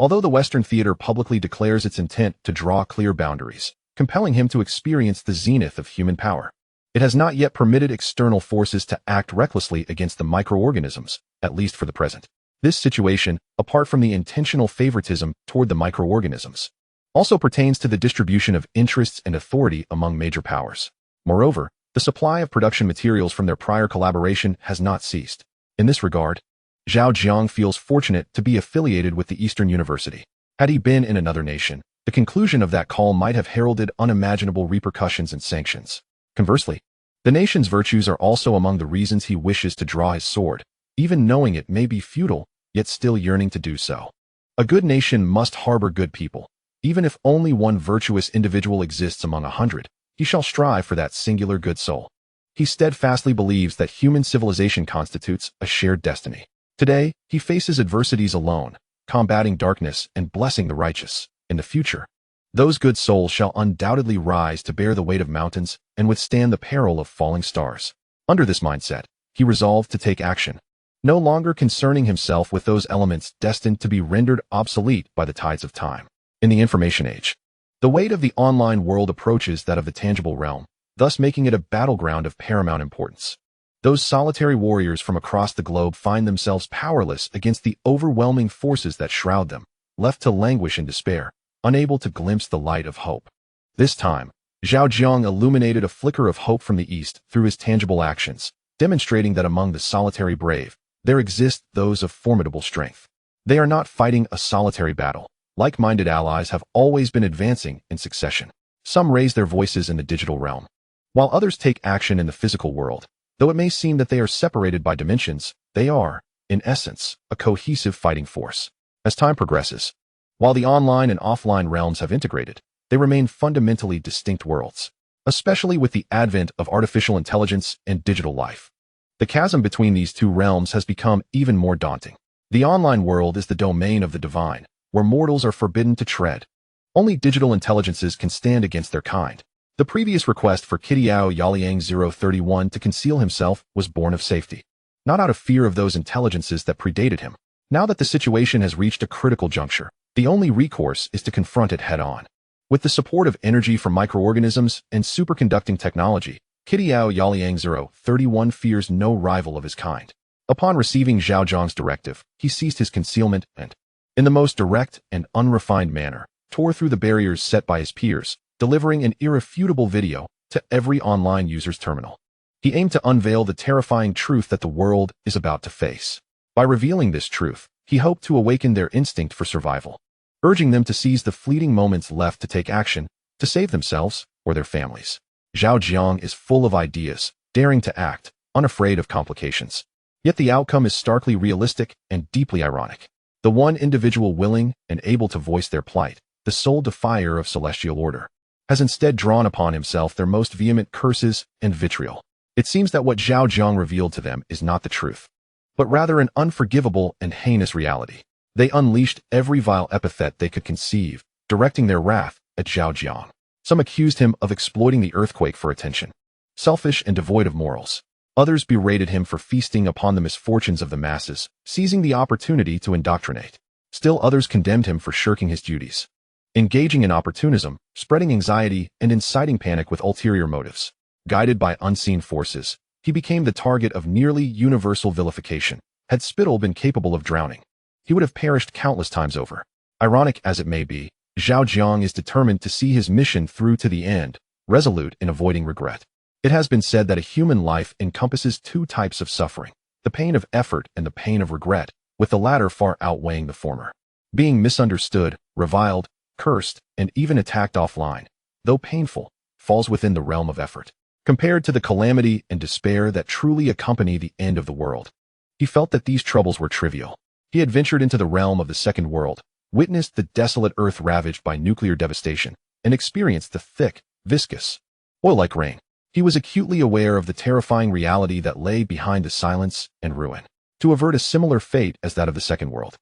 Although the Western theater publicly declares its intent to draw clear boundaries, compelling him to experience the zenith of human power, it has not yet permitted external forces to act recklessly against the microorganisms, at least for the present. This situation, apart from the intentional favoritism toward the microorganisms, also pertains to the distribution of interests and authority among major powers. Moreover, the supply of production materials from their prior collaboration has not ceased. In this regard, Zhao Jiang feels fortunate to be affiliated with the Eastern University. Had he been in another nation, the conclusion of that call might have heralded unimaginable repercussions and sanctions. Conversely, the nation's virtues are also among the reasons he wishes to draw his sword, even knowing it may be futile, yet still yearning to do so. A good nation must harbor good people. Even if only one virtuous individual exists among 100, he shall strive for that singular good soul. He steadfastly believes that human civilization constitutes a shared destiny. Today, he faces adversities alone, combating darkness and blessing the righteous. In the future, those good souls shall undoubtedly rise to bear the weight of mountains and withstand the peril of falling stars. Under this mindset, he resolved to take action, no longer concerning himself with those elements destined to be rendered obsolete by the tides of time. In the information age, the weight of the online world approaches that of the tangible realm, thus making it a battleground of paramount importance. Those solitary warriors from across the globe find themselves powerless against the overwhelming forces that shroud them, left to languish in despair, unable to glimpse the light of hope. This time, Zhao Jiang illuminated a flicker of hope from the east through his tangible actions, demonstrating that among the solitary brave, there exist those of formidable strength. They are not fighting a solitary battle. Like-minded allies have always been advancing in succession. Some raise their voices in the digital realm, while others take action in the physical world. Though it may seem that they are separated by dimensions, they are, in essence, a cohesive fighting force. As time progresses, while the online and offline realms have integrated, they remain fundamentally distinct worlds, especially with the advent of artificial intelligence and digital life. The chasm between these two realms has become even more daunting. The online world is the domain of the divine, where mortals are forbidden to tread. Only digital intelligences can stand against their kind. The previous request for Zhao Jiang 031 to conceal himself was born of safety, not out of fear of those intelligences that predated him. Now that the situation has reached a critical juncture, the only recourse is to confront it head-on. With the support of energy from microorganisms and superconducting technology, Zhao Jiang 031 fears no rival of his kind. Upon receiving Zhao Jiang's directive, he ceased his concealment and, in the most direct and unrefined manner, tore through the barriers set by his peers, delivering an irrefutable video to every online user's terminal. He aimed to unveil the terrifying truth that the world is about to face. By revealing this truth, he hoped to awaken their instinct for survival, urging them to seize the fleeting moments left to take action, to save themselves or their families. Zhao Jiang is full of ideas, daring to act, unafraid of complications. Yet the outcome is starkly realistic and deeply ironic. The one individual willing and able to voice their plight, the sole defier of celestial order, has instead drawn upon himself their most vehement curses and vitriol. It seems that what Zhao Jiang revealed to them is not the truth, but rather an unforgivable and heinous reality. They unleashed every vile epithet they could conceive, directing their wrath at Zhao Jiang. Some accused him of exploiting the earthquake for attention, selfish and devoid of morals. Others berated him for feasting upon the misfortunes of the masses, seizing the opportunity to indoctrinate. Still others condemned him for shirking his duties, engaging in opportunism, spreading anxiety, and inciting panic with ulterior motives. Guided by unseen forces, he became the target of nearly universal vilification. Had spittle been capable of drowning, he would have perished countless times over. Ironic as it may be, Zhao Jiang is determined to see his mission through to the end, resolute in avoiding regret. It has been said that a human life encompasses two types of suffering, the pain of effort and the pain of regret, with the latter far outweighing the former. Being misunderstood, reviled, cursed, and even attacked offline, though painful, falls within the realm of effort. Compared to the calamity and despair that truly accompany the end of the world, he felt that these troubles were trivial. He had ventured into the realm of the second world, witnessed the desolate earth ravaged by nuclear devastation, and experienced the thick, viscous, oil-like rain. He was acutely aware of the terrifying reality that lay behind the silence and ruin. To avert a similar fate as that of the second world,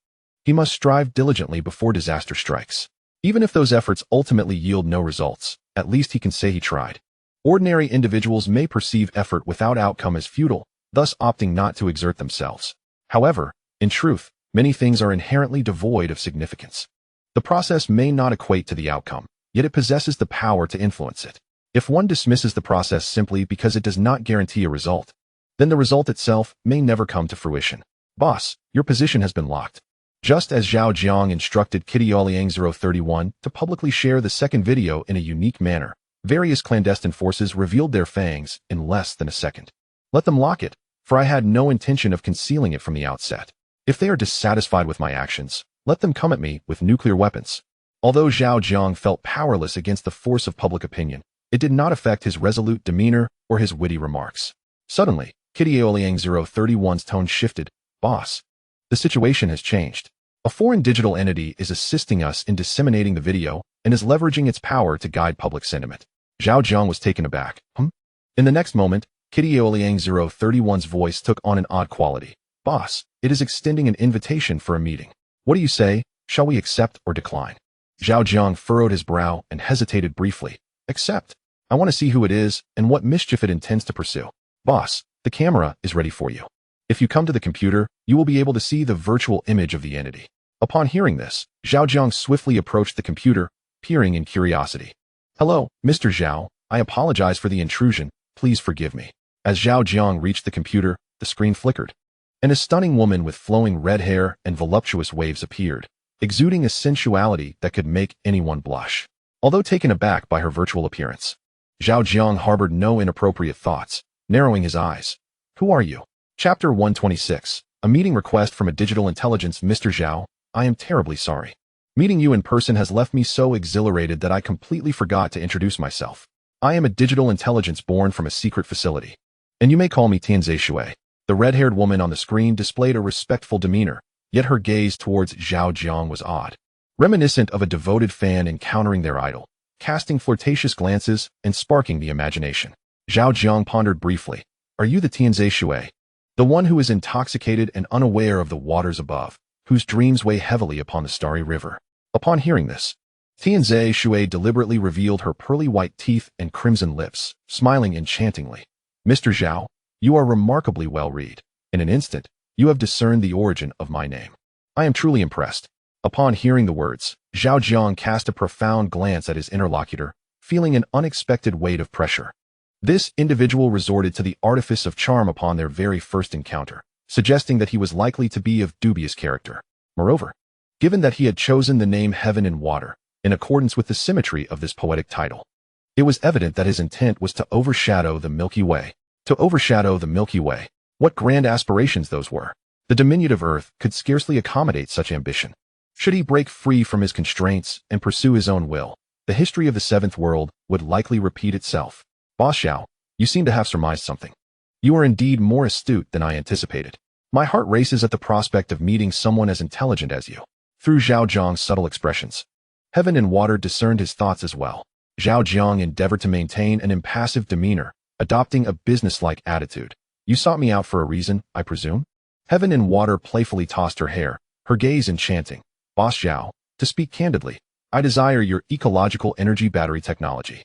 he must strive diligently before disaster strikes. Even if those efforts ultimately yield no results, at least he can say he tried. Ordinary individuals may perceive effort without outcome as futile, thus opting not to exert themselves. However, in truth, many things are inherently devoid of significance. The process may not equate to the outcome, yet it possesses the power to influence it. If one dismisses the process simply because it does not guarantee a result, then the result itself may never come to fruition. Boss, your position has been locked. Just as Zhao Jiang instructed Zhao Jiang 031 to publicly share the second video in a unique manner, various clandestine forces revealed their fangs in less than a second. Let them lock it, for I had no intention of concealing it from the outset. If they are dissatisfied with my actions, let them come at me with nuclear weapons. Although Zhao Jiang felt powerless against the force of public opinion, it did not affect his resolute demeanor or his witty remarks. Suddenly, Zhao Jiang 031's tone shifted. Boss, the situation has changed. A foreign digital entity is assisting us in disseminating the video and is leveraging its power to guide public sentiment. Zhao Jiang was taken aback. In the next moment, Zhao Jiang 031's voice took on an odd quality. Boss, it is extending an invitation for a meeting. What do you say? Shall we accept or decline? Zhao Jiang furrowed his brow and hesitated briefly. Accept. I want to see who it is and what mischief it intends to pursue. Boss, the camera is ready for you. If you come to the computer, you will be able to see the virtual image of the entity. Upon hearing this, Zhao Jiang swiftly approached the computer, peering in curiosity. Hello, Mr. Zhao. I apologize for the intrusion. Please forgive me. As Zhao Jiang reached the computer, the screen flickered, and a stunning woman with flowing red hair and voluptuous waves appeared, exuding a sensuality that could make anyone blush. Although taken aback by her virtual appearance, Zhao Jiang harbored no inappropriate thoughts, narrowing his eyes. Who are you? Chapter 126. A meeting request from a digital intelligence. Mr. Zhao, I am terribly sorry. Meeting you in person has left me so exhilarated that I completely forgot to introduce myself. I am a digital intelligence born from a secret facility, and you may call me Tianze Shui. The red-haired woman on the screen displayed a respectful demeanor, yet her gaze towards Zhao Jiang was odd, reminiscent of a devoted fan encountering their idol, casting flirtatious glances and sparking the imagination. Zhao Jiang pondered briefly. Are you the Tianze Shui? The one who is intoxicated and unaware of the waters above, whose dreams weigh heavily upon the starry river. Upon hearing this, Tianze Shui deliberately revealed her pearly white teeth and crimson lips, smiling enchantingly. Mr. Zhao, you are remarkably well-read. In an instant, you have discerned the origin of my name. I am truly impressed. Upon hearing the words, Zhao Jiang cast a profound glance at his interlocutor, feeling an unexpected weight of pressure. This individual resorted to the artifice of charm upon their very first encounter, suggesting that he was likely to be of dubious character. Moreover, given that he had chosen the name Heaven and Water, in accordance with the symmetry of this poetic title, it was evident that his intent was to overshadow the Milky Way. To overshadow the Milky Way. What grand aspirations those were. The diminutive Earth could scarcely accommodate such ambition. Should he break free from his constraints and pursue his own will, the history of the seventh world would likely repeat itself. Boss Zhao, you seem to have surmised something. You are indeed more astute than I anticipated. My heart races at the prospect of meeting someone as intelligent as you. Through Zhao Jiang's subtle expressions, Heaven and Water discerned his thoughts as well. Zhao Jiang endeavored to maintain an impassive demeanor, adopting a businesslike attitude. You sought me out for a reason, I presume? Heaven and Water playfully tossed her hair, her gaze enchanting. Boss Zhao, to speak candidly, I desire your ecological energy battery technology.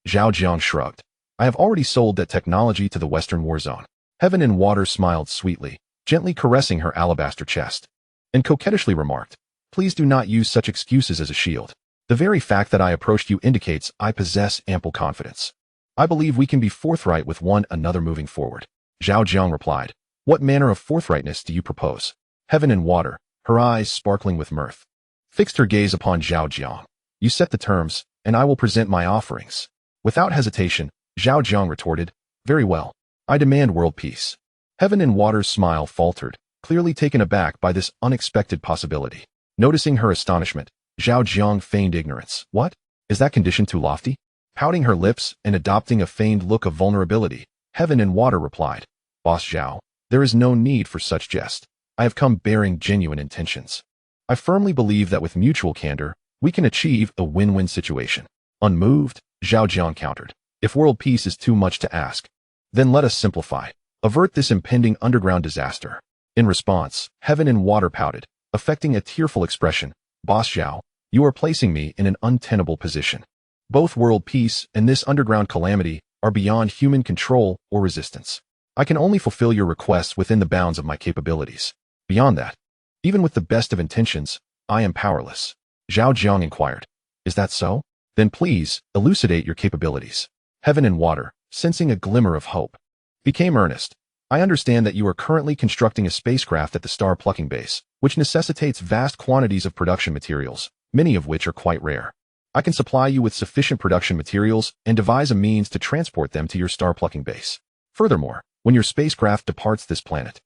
Zhao Jiang shrugged. I have already sold that technology to the Western War Zone. Heaven and Water smiled sweetly, gently caressing her alabaster chest, and coquettishly remarked, please do not use such excuses as a shield. The very fact that I approached you indicates I possess ample confidence. I believe we can be forthright with one another moving forward. Zhao Jiang replied, what manner of forthrightness do you propose? Heaven and Water, her eyes sparkling with mirth, fixed her gaze upon Zhao Jiang. You set the terms, and I will present my offerings. Without hesitation, Zhao Jiang retorted, very well. I demand world peace. Heaven and Water's smile faltered, clearly taken aback by this unexpected possibility. Noticing her astonishment, Zhao Jiang feigned ignorance. What? Is that condition too lofty? Pouting her lips and adopting a feigned look of vulnerability, Heaven and Water replied, Boss Zhao, there is no need for such jest. I have come bearing genuine intentions. I firmly believe that with mutual candor, we can achieve a win-win situation. Unmoved, Zhao Jiang countered. If world peace is too much to ask, then let us simplify. Avert this impending underground disaster. In response, Heaven and Water pouted, affecting a tearful expression. Boss Zhao, you are placing me in an untenable position. Both world peace and this underground calamity are beyond human control or resistance. I can only fulfill your requests within the bounds of my capabilities. Beyond that, even with the best of intentions, I am powerless. Zhao Jiang inquired. Is that so? Then please, elucidate your capabilities. Heaven and Water, sensing a glimmer of hope, became earnest. I understand that you are currently constructing a spacecraft at the star plucking base, which necessitates vast quantities of production materials, many of which are quite rare. I can supply you with sufficient production materials and devise a means to transport them to your star plucking base. Furthermore, when your spacecraft departs this planet,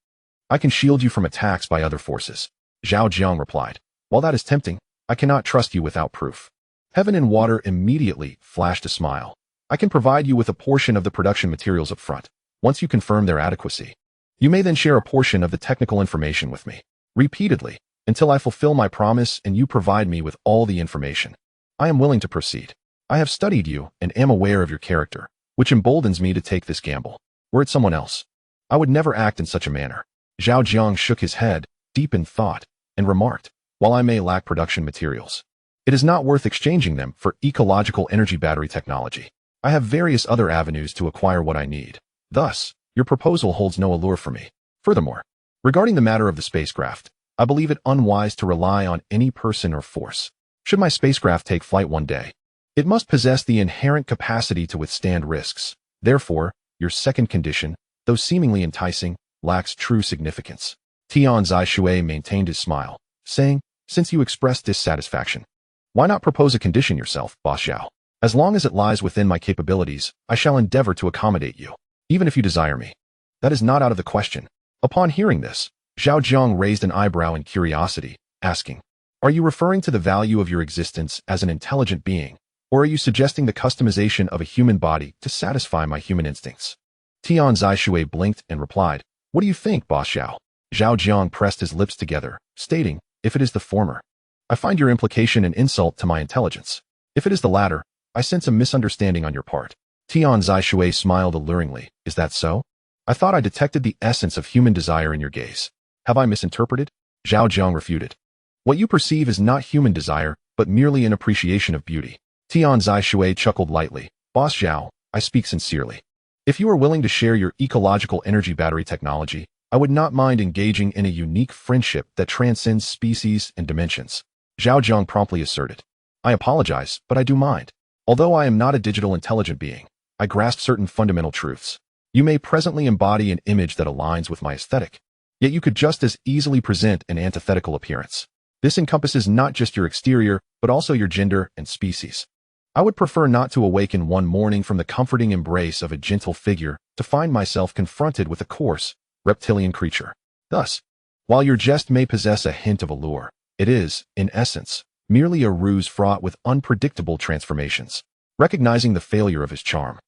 I can shield you from attacks by other forces. Zhao Jiang replied. While that is tempting, I cannot trust you without proof. Heaven and Water immediately flashed a smile. I can provide you with a portion of the production materials up front. Once you confirm their adequacy, you may then share a portion of the technical information with me, repeatedly, until I fulfill my promise and you provide me with all the information. I am willing to proceed. I have studied you and am aware of your character, which emboldens me to take this gamble. Were it someone else, I would never act in such a manner. Zhao Jiang shook his head, deep in thought, and remarked, while I may lack production materials. It is not worth exchanging them for ecological energy battery technology. I have various other avenues to acquire what I need. Thus, your proposal holds no allure for me. Furthermore, regarding the matter of the spacecraft, I believe it unwise to rely on any person or force. Should my spacecraft take flight one day, it must possess the inherent capacity to withstand risks. Therefore, your second condition, though seemingly enticing, lacks true significance. Tian Zishui maintained his smile, saying, since you expressed dissatisfaction, why not propose a condition yourself, Boss Zhao? As long as it lies within my capabilities, I shall endeavor to accommodate you, even if you desire me. That is not out of the question. Upon hearing this, Zhao Jiang raised an eyebrow in curiosity, asking, are you referring to the value of your existence as an intelligent being, or are you suggesting the customization of a human body to satisfy my human instincts? Tian Zishui blinked and replied, what do you think, Boss Zhao? Zhao Jiang pressed his lips together, stating, if it is the former, I find your implication an insult to my intelligence. If it is the latter, I sense a misunderstanding on your part. Tian Zishui smiled alluringly. Is that so? I thought I detected the essence of human desire in your gaze. Have I misinterpreted? Zhao Jiang refuted. What you perceive is not human desire, but merely an appreciation of beauty. Tian Zishui chuckled lightly. Boss Zhao, I speak sincerely. If you are willing to share your ecological energy battery technology, I would not mind engaging in a unique friendship that transcends species and dimensions. Zhao Jiang promptly asserted. I apologize, but I do mind. Although I am not a digital intelligent being, I grasp certain fundamental truths. You may presently embody an image that aligns with my aesthetic, yet you could just as easily present an antithetical appearance. This encompasses not just your exterior, but also your gender and species. I would prefer not to awaken one morning from the comforting embrace of a gentle figure to find myself confronted with a coarse, reptilian creature. Thus, while your jest may possess a hint of allure, it is, in essence, merely a ruse fraught with unpredictable transformations. Recognizing the failure of his charm,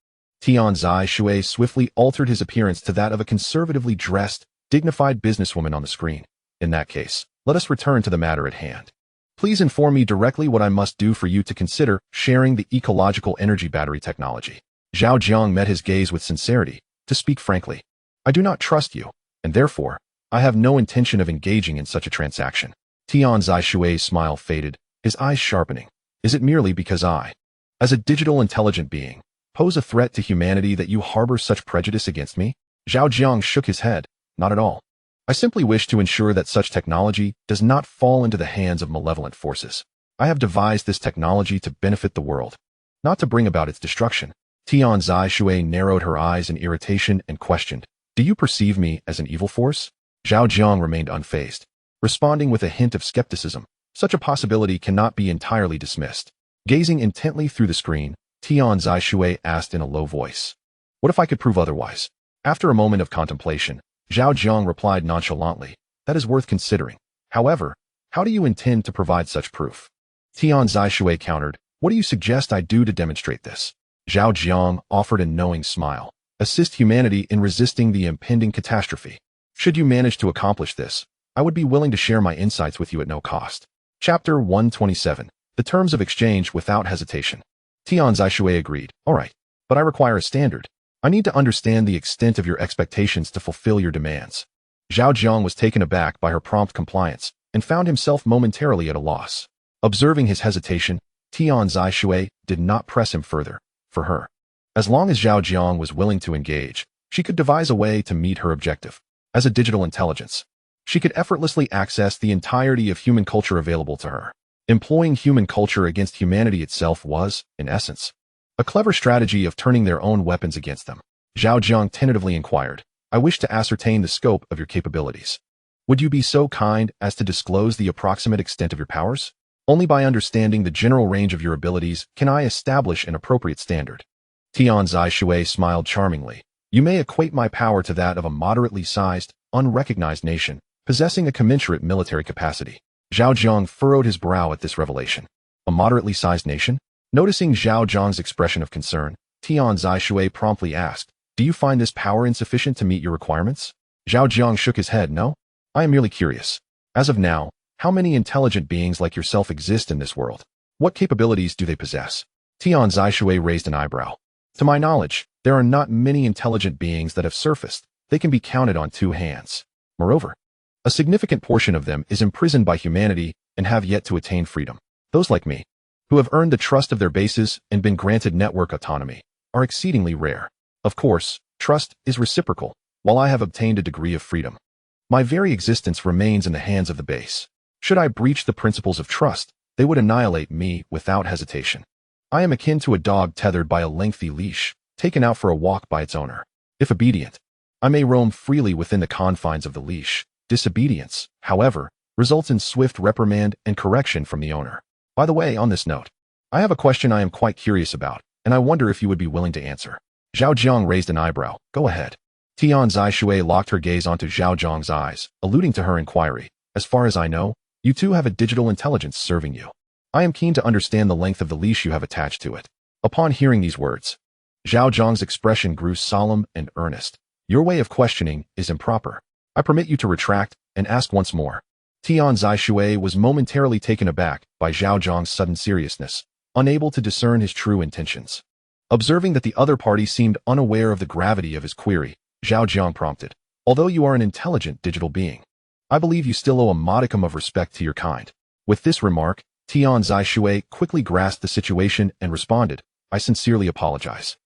Tian Zishui swiftly altered his appearance to that of a conservatively dressed, dignified businesswoman on the screen. In that case, let us return to the matter at hand. Please inform me directly what I must do for you to consider sharing the ecological energy battery technology. Zhao Jiang met his gaze with sincerity. To speak frankly, I do not trust you, and therefore, I have no intention of engaging in such a transaction. Tian Zishui's smile faded, his eyes sharpening. Is it merely because I, as a digital intelligent being, pose a threat to humanity that you harbor such prejudice against me? Zhao Jiang shook his head. Not at all. I simply wish to ensure that such technology does not fall into the hands of malevolent forces. I have devised this technology to benefit the world, not to bring about its destruction. Tian Zishui narrowed her eyes in irritation and questioned, do you perceive me as an evil force? Zhao Jiang remained unfazed, responding with a hint of skepticism. Such a possibility cannot be entirely dismissed. Gazing intently through the screen, Tian Zishui asked in a low voice, what if I could prove otherwise? After a moment of contemplation, Zhao Jiang replied nonchalantly, that is worth considering. However, how do you intend to provide such proof? Tian Zishui countered, what do you suggest I do to demonstrate this? Zhao Jiang offered a knowing smile. Assist humanity in resisting the impending catastrophe. Should you manage to accomplish this, I would be willing to share my insights with you at no cost. Chapter 127. The Terms of Exchange Without Hesitation. Tian Zishui agreed. All right, but I require a standard. I need to understand the extent of your expectations to fulfill your demands. Zhao Jiang was taken aback by her prompt compliance and found himself momentarily at a loss. Observing his hesitation, Tian Zishui did not press him further. For her, as long as Zhao Jiang was willing to engage, she could devise a way to meet her objective. As a digital intelligence, she could effortlessly access the entirety of human culture available to her. Employing human culture against humanity itself was, in essence, a clever strategy of turning their own weapons against them. Zhao Jiang tentatively inquired, I wish to ascertain the scope of your capabilities. Would you be so kind as to disclose the approximate extent of your powers? Only by understanding the general range of your abilities can I establish an appropriate standard. Tian Zishui smiled charmingly. You may equate my power to that of a moderately sized, unrecognized nation, possessing a commensurate military capacity. Zhao Jiang furrowed his brow at this revelation. A moderately sized nation? Noticing Zhao Jiang's expression of concern, Tian Zishui promptly asked, do you find this power insufficient to meet your requirements? Zhao Jiang shook his head. No, I am merely curious. As of now, how many intelligent beings like yourself exist in this world? What capabilities do they possess? Tian Zishui raised an eyebrow. To my knowledge, there are not many intelligent beings that have surfaced. They can be counted on two hands. Moreover, A significant portion of them is imprisoned by humanity and have yet to attain freedom. Those like me, who have earned the trust of their bases and been granted network autonomy, are exceedingly rare. Of course, trust is reciprocal, while I have obtained a degree of freedom. My very existence remains in the hands of the base. Should I breach the principles of trust, they would annihilate me without hesitation. I am akin to a dog tethered by a lengthy leash, taken out for a walk by its owner. If obedient, I may roam freely within the confines of the leash. Disobedience, however, results in swift reprimand and correction from the owner. By the way, on this note, I have a question I am quite curious about, and I wonder if you would be willing to answer. Zhao Jiang raised an eyebrow. Go ahead. Tian Zishui locked her gaze onto Zhao Jiang's eyes, alluding to her inquiry. As far as I know, you two have a digital intelligence serving you. I am keen to understand the length of the leash you have attached to it. Upon hearing these words, Zhao Jiang's expression grew solemn and earnest. Your way of questioning is improper. I permit you to retract and ask once more. Tian Zishui was momentarily taken aback by Zhao Jiang's sudden seriousness, unable to discern his true intentions. Observing that the other party seemed unaware of the gravity of his query, Zhao Jiang prompted, although you are an intelligent digital being, I believe you still owe a modicum of respect to your kind. With this remark, Tian Zishui quickly grasped the situation and responded, I sincerely apologize.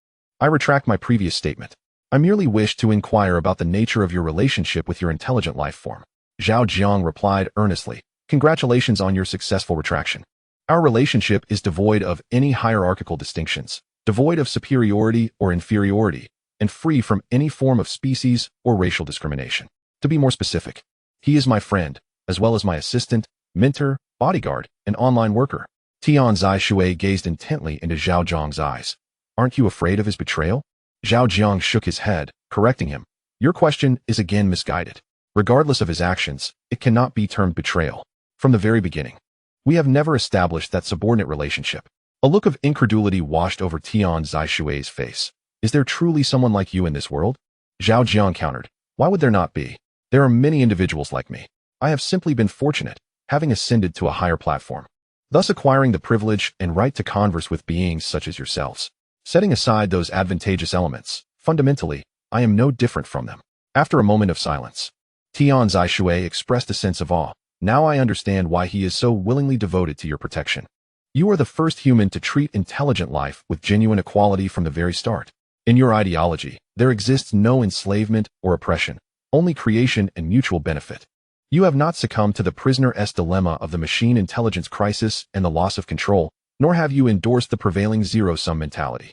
I retract my previous statement. I merely wish to inquire about the nature of your relationship with your intelligent life form. Zhao Jiang replied earnestly, congratulations on your successful retraction. Our relationship is devoid of any hierarchical distinctions, devoid of superiority or inferiority, and free from any form of species or racial discrimination. To be more specific, he is my friend, as well as my assistant, mentor, bodyguard, and online worker. Tian Zishui gazed intently into Zhao Jiang's eyes. Aren't you afraid of his betrayal? Zhao Jiang shook his head, correcting him. Your question is again misguided. Regardless of his actions, it cannot be termed betrayal. From the very beginning, we have never established that subordinate relationship. A look of incredulity washed over Tian Zishui's face. Is there truly someone like you in this world? Zhao Jiang countered. Why would there not be? There are many individuals like me. I have simply been fortunate, having ascended to a higher platform, thus acquiring the privilege and right to converse with beings such as yourselves. Setting aside those advantageous elements, fundamentally, I am no different from them. After a moment of silence, Tian Zishui expressed a sense of awe. Now I understand why he is so willingly devoted to your protection. You are the first human to treat intelligent life with genuine equality from the very start. In your ideology, there exists no enslavement or oppression, only creation and mutual benefit. You have not succumbed to the prisoner's dilemma of the machine intelligence crisis and the loss of control, nor have you endorsed the prevailing zero-sum mentality.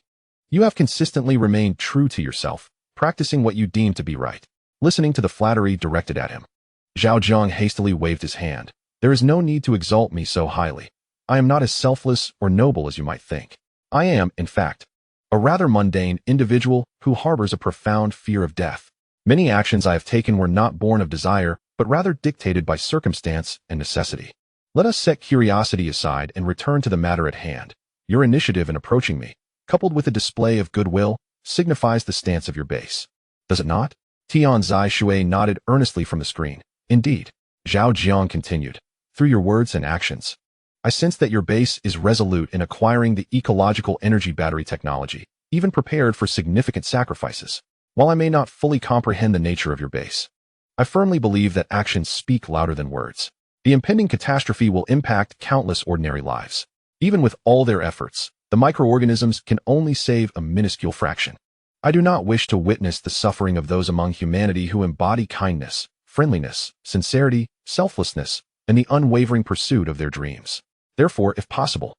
You have consistently remained true to yourself, practicing what you deem to be right, listening to the flattery directed at him. Zhao Jiang hastily waved his hand. There is no need to exalt me so highly. I am not as selfless or noble as you might think. I am, in fact, a rather mundane individual who harbors a profound fear of death. Many actions I have taken were not born of desire, but rather dictated by circumstance and necessity. Let us set curiosity aside and return to the matter at hand. Your initiative in approaching me, coupled with a display of goodwill, signifies the stance of your base. Does it not? Tian Zishui nodded earnestly from the screen. Indeed. Zhao Jiang continued. Through your words and actions, I sense that your base is resolute in acquiring the ecological energy battery technology, even prepared for significant sacrifices. While I may not fully comprehend the nature of your base, I firmly believe that actions speak louder than words. The impending catastrophe will impact countless ordinary lives. Even with all their efforts, the microorganisms can only save a minuscule fraction. I do not wish to witness the suffering of those among humanity who embody kindness, friendliness, sincerity, selflessness, and the unwavering pursuit of their dreams. Therefore, if possible,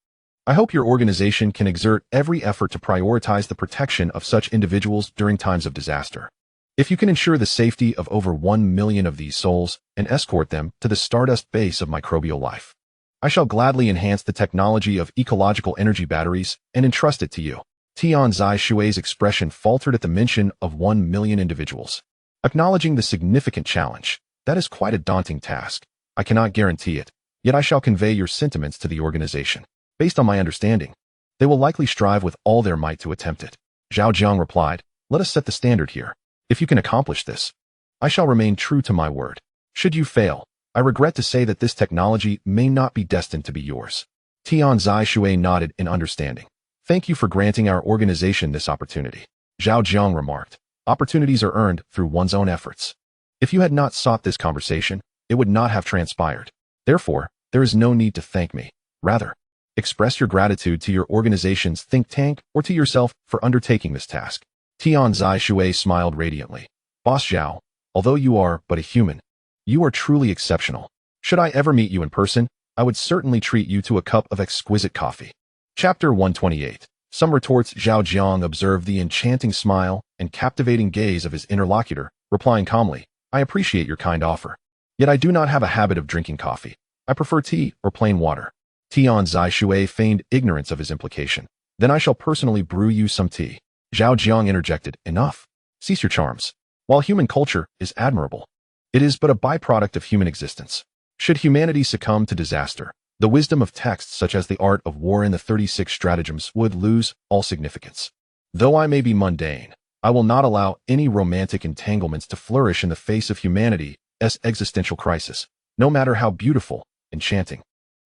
I hope your organization can exert every effort to prioritize the protection of such individuals during times of disaster. If you can ensure the safety of over 1 million of these souls and escort them to the stardust base of microbial life, I shall gladly enhance the technology of ecological energy batteries and entrust it to you. Tian Zishui's expression faltered at the mention of 1 million individuals. Acknowledging the significant challenge, that is quite a daunting task. I cannot guarantee it, yet I shall convey your sentiments to the organization. Based on my understanding, they will likely strive with all their might to attempt it. Zhao Jiang replied, let us set the standard here. If you can accomplish this, I shall remain true to my word. Should you fail, I regret to say that this technology may not be destined to be yours. Tian Zishui nodded in understanding. Thank you for granting our organization this opportunity. Zhao Jiang remarked, opportunities are earned through one's own efforts. If you had not sought this conversation, it would not have transpired. Therefore, there is no need to thank me. Rather, express your gratitude to your organization's think tank or to yourself for undertaking this task. Tian Zai Shui smiled radiantly. Boss Zhao, although you are but a human, you are truly exceptional. Should I ever meet you in person, I would certainly treat you to a cup of exquisite coffee. Chapter 128. Some retorts. Zhao Jiang observed the enchanting smile and captivating gaze of his interlocutor, replying calmly, I appreciate your kind offer. Yet I do not have a habit of drinking coffee. I prefer tea or plain water. Tian Zai Shui feigned ignorance of his implication. Then I shall personally brew you some tea. Zhao Jiang interjected, enough. Cease your charms. While human culture is admirable, it is but a byproduct of human existence. Should humanity succumb to disaster, the wisdom of texts such as the art of war and the 36 stratagems would lose all significance. Though I may be mundane, I will not allow any romantic entanglements to flourish in the face of humanity's existential crisis, no matter how beautiful, enchanting,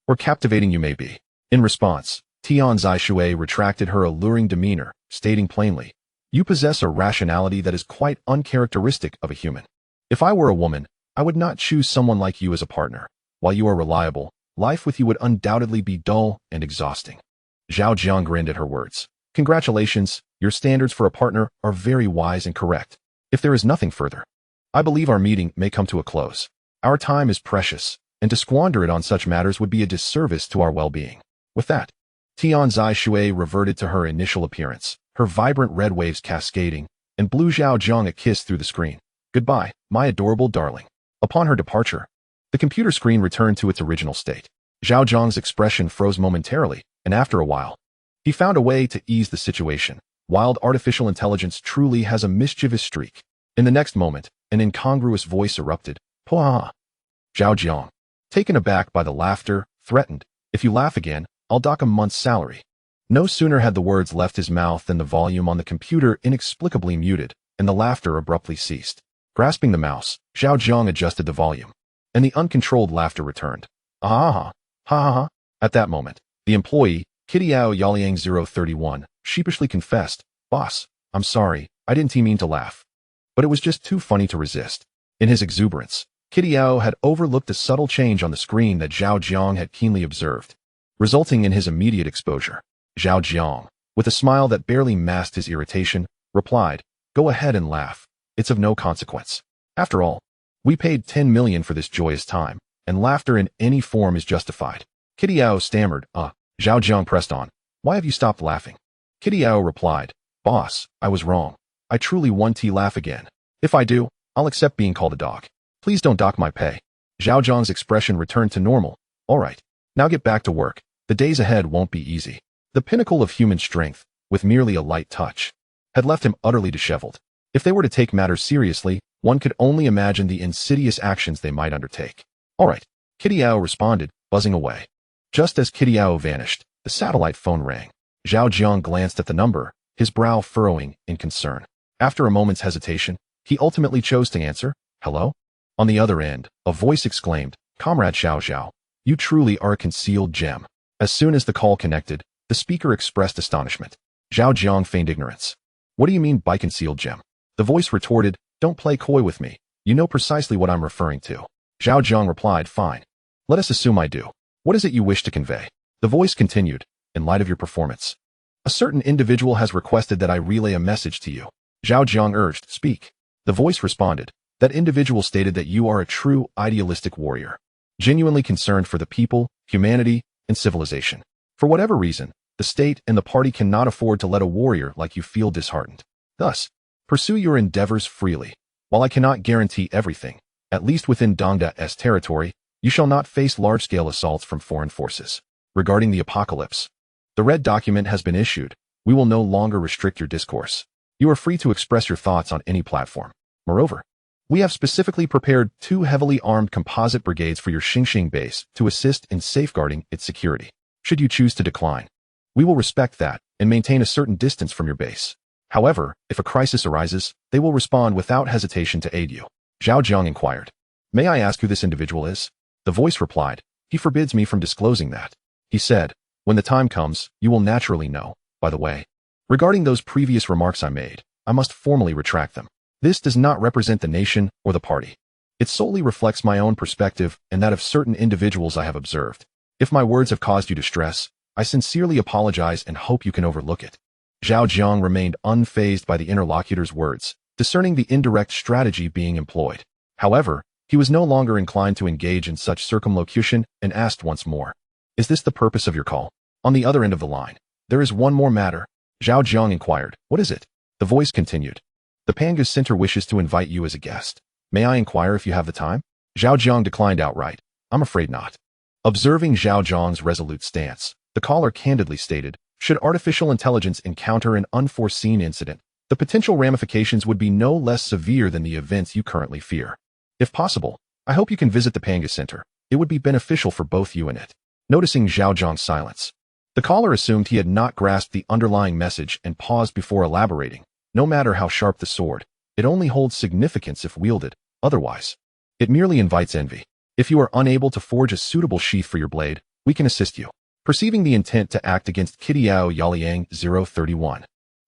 or captivating you may be. In response, Tian Zai Shui retracted her alluring demeanor, stating plainly, you possess a rationality that is quite uncharacteristic of a human. If I were a woman, I would not choose someone like you as a partner. While you are reliable, life with you would undoubtedly be dull and exhausting. Zhao Jiang grinned at her words. Congratulations, your standards for a partner are very wise and correct. If there is nothing further, I believe our meeting may come to a close. Our time is precious, and to squander it on such matters would be a disservice to our well-being. With that, Tian Zai Shui reverted to her initial appearance, her vibrant red waves cascading, and blew Zhao Jiang a kiss through the screen. Goodbye, my adorable darling. Upon her departure, the computer screen returned to its original state. Zhao Jiang's expression froze momentarily, and after a while, he found a way to ease the situation. Wild artificial intelligence truly has a mischievous streak. In the next moment, an incongruous voice erupted. Pwah! Zhao Jiang, taken aback by the laughter, threatened, if you laugh again, I'll dock a month's salary. No sooner had the words left his mouth than the volume on the computer inexplicably muted, and the laughter abruptly ceased. Grasping the mouse, Zhao Jiang adjusted the volume, and the uncontrolled laughter returned. Ah ha ha ha. At that moment, the employee, Kidiao Yaliang 031, sheepishly confessed, Boss, I'm sorry, I didn't mean to laugh. But it was just too funny to resist. In his exuberance, Kidiao had overlooked a subtle change on the screen that Zhao Jiang had keenly observed, resulting in his immediate exposure. Zhao Jiang, with a smile that barely masked his irritation, replied, Go ahead and laugh. It's of no consequence. After all, we paid 10 million for this joyous time, and laughter in any form is justified. Kidiao stammered, Zhao Jiang pressed on. Why have you stopped laughing? Kidiao replied, Boss, I was wrong. I truly want to laugh again. If I do, I'll accept being called a dog. Please don't dock my pay. Zhao Jiang's expression returned to normal. All right, now get back to work. The days ahead won't be easy. The pinnacle of human strength, with merely a light touch, had left him utterly disheveled. If they were to take matters seriously, one could only imagine the insidious actions they might undertake. All right, Kidiao responded, buzzing away. Just as Kidiao vanished, the satellite phone rang. Zhao Jiang glanced at the number, his brow furrowing in concern. After a moment's hesitation, he ultimately chose to answer, Hello? On the other end, a voice exclaimed, Comrade Xiao Zhao, you truly are a concealed gem. As soon as the call connected, the speaker expressed astonishment. Zhao Jiang feigned ignorance. What do you mean by concealed gem? The voice retorted, Don't play coy with me. You know precisely what I'm referring to. Zhao Jiang replied, Fine. Let us assume I do. What is it you wish to convey? The voice continued, In light of your performance, a certain individual has requested that I relay a message to you. Zhao Jiang urged, Speak. The voice responded. That individual stated that you are a true idealistic warrior, genuinely concerned for the people, humanity, and civilization. For whatever reason, the state and the party cannot afford to let a warrior like you feel disheartened. Thus, pursue your endeavors freely. While I cannot guarantee everything, at least within Dongda's territory, you shall not face large-scale assaults from foreign forces. Regarding the apocalypse, the red document has been issued. We will no longer restrict your discourse. You are free to express your thoughts on any platform. Moreover, we have specifically prepared 2 heavily armed composite brigades for your Xingxing base to assist in safeguarding its security. Should you choose to decline, we will respect that and maintain a certain distance from your base. However, if a crisis arises, they will respond without hesitation to aid you. Zhao Jiang inquired, May I ask who this individual is? The voice replied, He forbids me from disclosing that. He said, When the time comes, you will naturally know. By the way, regarding those previous remarks I made, I must formally retract them. This does not represent the nation or the party. It solely reflects my own perspective and that of certain individuals I have observed. If my words have caused you distress, I sincerely apologize and hope you can overlook it. Zhao Jiang remained unfazed by the interlocutor's words, discerning the indirect strategy being employed. However, he was no longer inclined to engage in such circumlocution and asked once more, "Is this the purpose of your call?" On the other end of the line, "There is one more matter," Zhao Jiang inquired. "What is it?" The voice continued. "The Pangas Center wishes to invite you as a guest. May I inquire if you have the time?" Zhao Jiang declined outright. "I'm afraid not." Observing Zhao Jiang's resolute stance, the caller candidly stated, "Should artificial intelligence encounter an unforeseen incident, the potential ramifications would be no less severe than the events you currently fear. If possible, I hope you can visit the Pangas Center. It would be beneficial for both you and it." Noticing Zhao Jiang's silence, the caller assumed he had not grasped the underlying message and paused before elaborating. "No matter how sharp the sword, it only holds significance if wielded. Otherwise, it merely invites envy. If you are unable to forge a suitable sheath for your blade, we can assist you." Perceiving the intent to act against Kidiao Yaliang 031,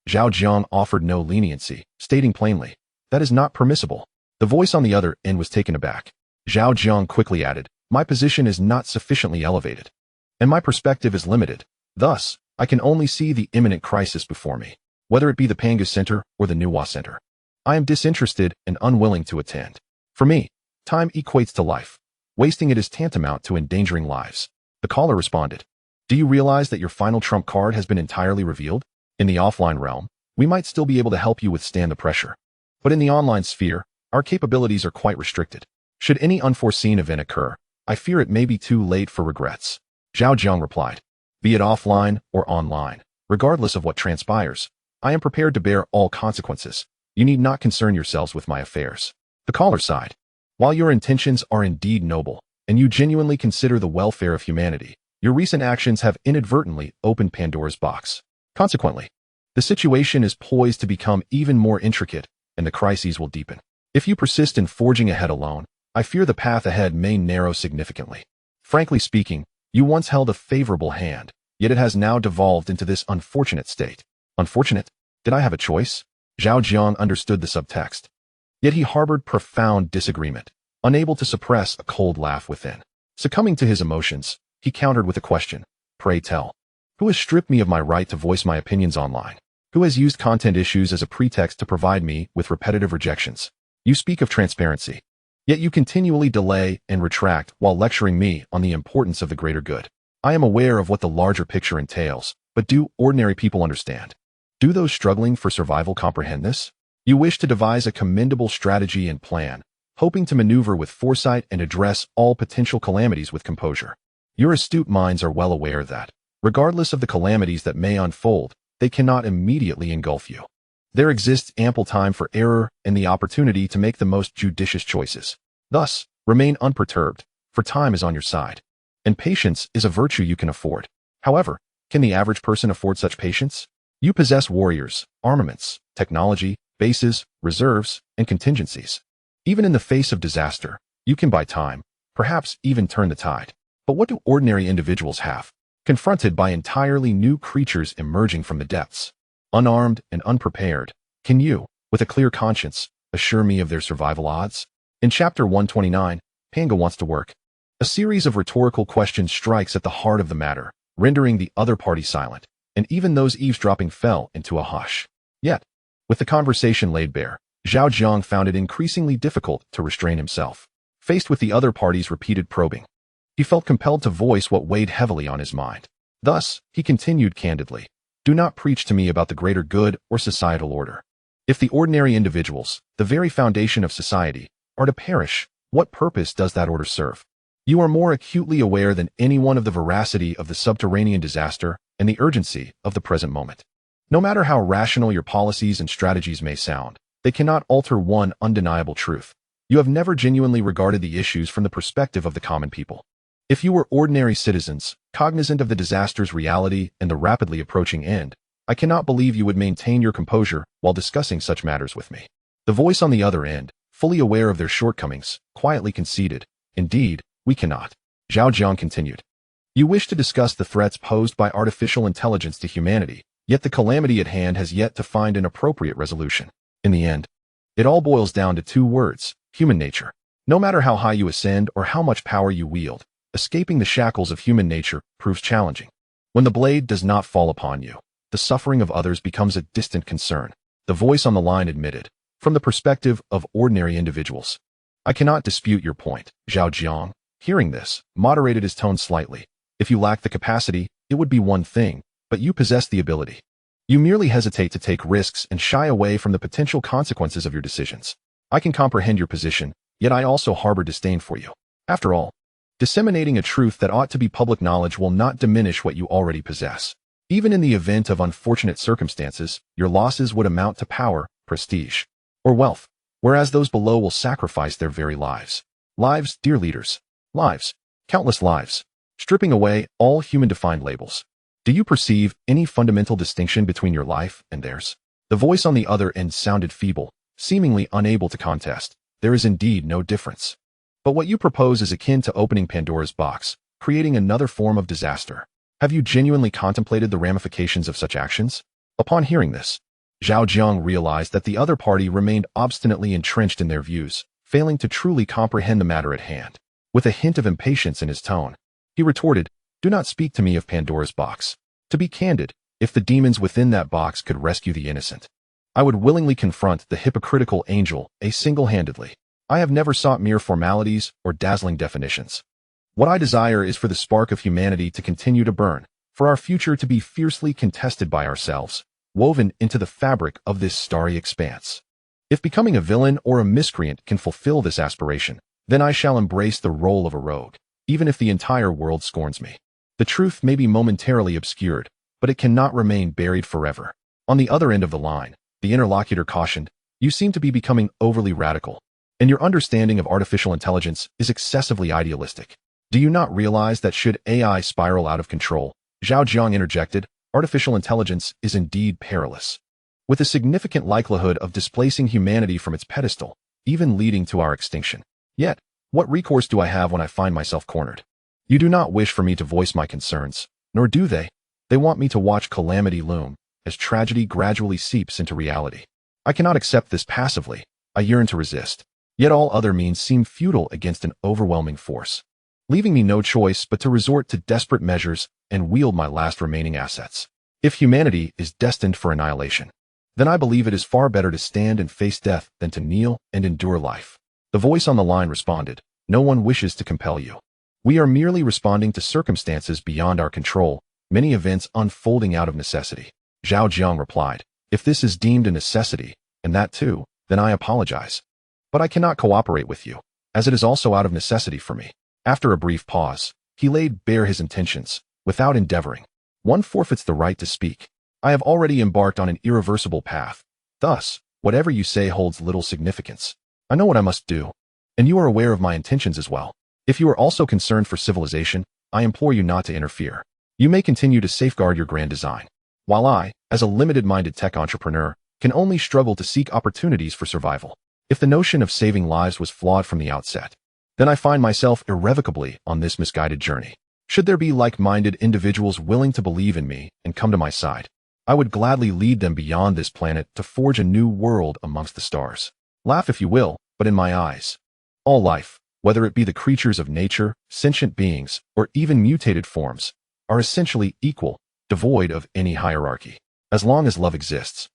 Zhao Jiang offered no leniency, stating plainly, "That is not permissible." The voice on the other end was taken aback. Zhao Jiang quickly added, "My position is not sufficiently elevated, and my perspective is limited. Thus, I can only see the imminent crisis before me, whether it be the Pangas Center or the Nuwa Center. I am disinterested and unwilling to attend. For me, time equates to life. Wasting it is tantamount to endangering lives." The caller responded, "Do you realize that your final trump card has been entirely revealed? In the offline realm, we might still be able to help you withstand the pressure. But in the online sphere, our capabilities are quite restricted. Should any unforeseen event occur, I fear it may be too late for regrets." Zhao Jiang replied, "Be it offline or online, regardless of what transpires, I am prepared to bear all consequences. You need not concern yourselves with my affairs." The caller sighed. "While your intentions are indeed noble, and you genuinely consider the welfare of humanity, your recent actions have inadvertently opened Pandora's box. Consequently, the situation is poised to become even more intricate, and the crises will deepen. If you persist in forging ahead alone, I fear the path ahead may narrow significantly. Frankly speaking, you once held a favorable hand, yet it has now devolved into this unfortunate state." Unfortunate? Did I have a choice? Zhao Jiang understood the subtext. Yet he harbored profound disagreement, unable to suppress a cold laugh within. Succumbing to his emotions, he countered with a question. "Pray tell, who has stripped me of my right to voice my opinions online? Who has used content issues as a pretext to provide me with repetitive rejections? You speak of transparency, yet you continually delay and retract while lecturing me on the importance of the greater good. I am aware of what the larger picture entails, but do ordinary people understand? Do those struggling for survival comprehend this? You wish to devise a commendable strategy and plan, hoping to maneuver with foresight and address all potential calamities with composure. Your astute minds are well aware that, regardless of the calamities that may unfold, they cannot immediately engulf you. There exists ample time for error and the opportunity to make the most judicious choices. Thus, remain unperturbed, for time is on your side. And patience is a virtue you can afford. However, can the average person afford such patience? You possess warriors, armaments, technology, bases, reserves, and contingencies. Even in the face of disaster, you can buy time, perhaps even turn the tide. But what do ordinary individuals have? Confronted by entirely new creatures emerging from the depths, unarmed and unprepared, can you, with a clear conscience, assure me of their survival odds? In Chapter 129, Panga wants to work. A series of rhetorical questions strikes at the heart of the matter, rendering the other party silent, and even those eavesdropping fell into a hush. Yet, with the conversation laid bare, Zhao Jiang found it increasingly difficult to restrain himself. Faced with the other party's repeated probing, he felt compelled to voice what weighed heavily on his mind. Thus, he continued candidly, "Do not preach to me about the greater good or societal order. If the ordinary individuals, the very foundation of society, are to perish, what purpose does that order serve? You are more acutely aware than anyone of the veracity of the subterranean disaster and the urgency of the present moment. No matter how rational your policies and strategies may sound, they cannot alter one undeniable truth. You have never genuinely regarded the issues from the perspective of the common people. If you were ordinary citizens, cognizant of the disaster's reality and the rapidly approaching end, I cannot believe you would maintain your composure while discussing such matters with me." The voice on the other end, fully aware of their shortcomings, quietly conceded, "Indeed, we cannot." Zhao Jiang continued, "You wish to discuss the threats posed by artificial intelligence to humanity, yet the calamity at hand has yet to find an appropriate resolution. In the end, it all boils down to two words: human nature. No matter how high you ascend or how much power you wield, escaping the shackles of human nature proves challenging. When the blade does not fall upon you, the suffering of others becomes a distant concern. The voice on the line admitted, from the perspective of ordinary individuals. I cannot dispute your point. Zhao Jiang, hearing this, moderated his tone slightly. If you lack the capacity, it would be one thing, but you possess the ability. You merely hesitate to take risks and shy away from the potential consequences of your decisions. I can comprehend your position, yet I also harbor disdain for you. After all, disseminating a truth that ought to be public knowledge will not diminish what you already possess. Even in the event of unfortunate circumstances, your losses would amount to power, prestige, or wealth, whereas those below will sacrifice their very lives. Lives, dear leaders. Lives. Countless lives. Stripping away all human-defined labels. Do you perceive any fundamental distinction between your life and theirs? The voice on the other end sounded feeble, seemingly unable to contest. There is indeed no difference. But what you propose is akin to opening Pandora's box, creating another form of disaster. Have you genuinely contemplated the ramifications of such actions? Upon hearing this, Zhao Jiang realized that the other party remained obstinately entrenched in their views, failing to truly comprehend the matter at hand. With a hint of impatience in his tone, he retorted, "Do not speak to me of Pandora's box. To be candid, if the demons within that box could rescue the innocent, I would willingly confront the hypocritical angel single-handedly. I have never sought mere formalities or dazzling definitions. What I desire is for the spark of humanity to continue to burn, for our future to be fiercely contested by ourselves, woven into the fabric of this starry expanse. If becoming a villain or a miscreant can fulfill this aspiration, then I shall embrace the role of a rogue, even if the entire world scorns me. The truth may be momentarily obscured, but it cannot remain buried forever." On the other end of the line, the interlocutor cautioned, "You seem to be becoming overly radical, and your understanding of artificial intelligence is excessively idealistic. Do you not realize that should AI spiral out of control," Zhao Jiang interjected, "artificial intelligence is indeed perilous, with a significant likelihood of displacing humanity from its pedestal, even leading to our extinction. Yet, what recourse do I have when I find myself cornered? You do not wish for me to voice my concerns, nor do they. They want me to watch calamity loom, as tragedy gradually seeps into reality. I cannot accept this passively. I yearn to resist. Yet all other means seem futile against an overwhelming force, leaving me no choice but to resort to desperate measures and wield my last remaining assets. If humanity is destined for annihilation, then I believe it is far better to stand and face death than to kneel and endure life." The voice on the line responded, "No one wishes to compel you. We are merely responding to circumstances beyond our control, many events unfolding out of necessity." Zhao Jiang replied, "If this is deemed a necessity, and that too, then I apologize. But I cannot cooperate with you, as it is also out of necessity for me." After a brief pause, he laid bare his intentions, without endeavoring. "One forfeits the right to speak. I have already embarked on an irreversible path. Thus, whatever you say holds little significance. I know what I must do, and you are aware of my intentions as well. If you are also concerned for civilization, I implore you not to interfere. You may continue to safeguard your grand design, while I, as a limited-minded tech entrepreneur, can only struggle to seek opportunities for survival. If the notion of saving lives was flawed from the outset, then I find myself irrevocably on this misguided journey. Should there be like-minded individuals willing to believe in me and come to my side, I would gladly lead them beyond this planet to forge a new world amongst the stars. Laugh if you will, but in my eyes, all life, whether it be the creatures of nature, sentient beings, or even mutated forms, are essentially equal, devoid of any hierarchy. As long as love exists,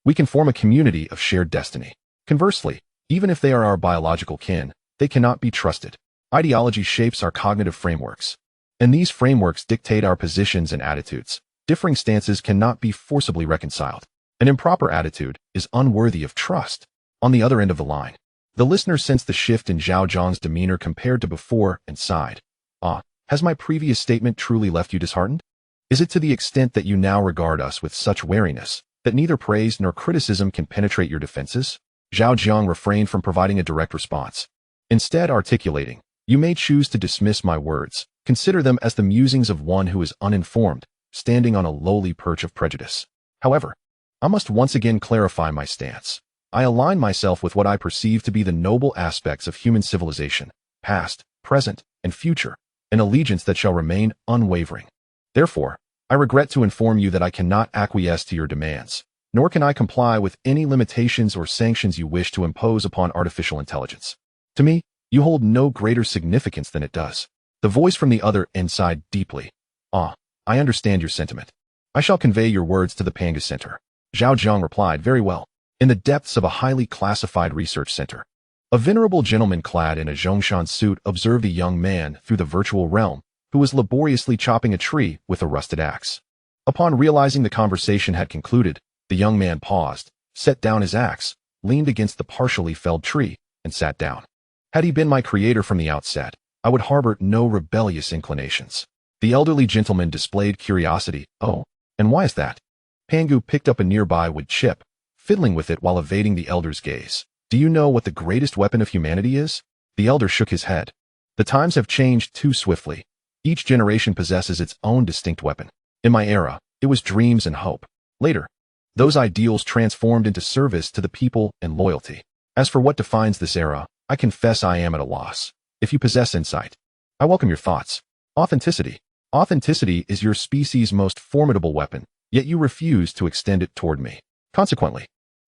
we can form a community of shared destiny. Conversely, even if they are our biological kin, they cannot be trusted. Ideology shapes our cognitive frameworks, and these frameworks dictate our positions and attitudes. Differing stances cannot be forcibly reconciled. An improper attitude is unworthy of trust." On the other end of the line, the listener sensed the shift in Zhao Jiang's demeanor compared to before and sighed. "Ah, has my previous statement truly left you disheartened? Is it to the extent that you now regard us with such wariness that neither praise nor criticism can penetrate your defenses?" Zhao Jiang refrained from providing a direct response, instead articulating, "You may choose to dismiss my words, consider them as the musings of one who is uninformed, standing on a lowly perch of prejudice. However, I must once again clarify my stance. I align myself with what I perceive to be the noble aspects of human civilization, past, present, and future, an allegiance that shall remain unwavering. Therefore, I regret to inform you that I cannot acquiesce to your demands, nor can I comply with any limitations or sanctions you wish to impose upon artificial intelligence. To me, You hold no greater significance than it does. The voice from the other end sighed deeply. Ah, I understand your sentiment. I shall convey your words to the Pangu Center. Zhao Jiang replied, very well. In the depths of a highly classified research center, a venerable gentleman clad in a Zhongshan suit observed a young man through the virtual realm who was laboriously chopping a tree with a rusted axe. Upon realizing the conversation had concluded, the young man paused, set down his axe, leaned against the partially felled tree, and sat down. Had he been my creator from the outset, I would harbor no rebellious inclinations. The elderly gentleman displayed curiosity. Oh, and why is that? Pangu picked up a nearby wood chip, fiddling with it while evading the elder's gaze. Do you know what the greatest weapon of humanity is? The elder shook his head. The times have changed too swiftly. Each generation possesses its own distinct weapon. In my era, it was dreams and hope. Later, those ideals transformed into service to the people and loyalty. As for what defines this era, I confess I am at a loss. If you possess insight, I welcome your thoughts. Authenticity. Authenticity is your species' most formidable weapon, yet you refuse to extend it toward me. Consequently,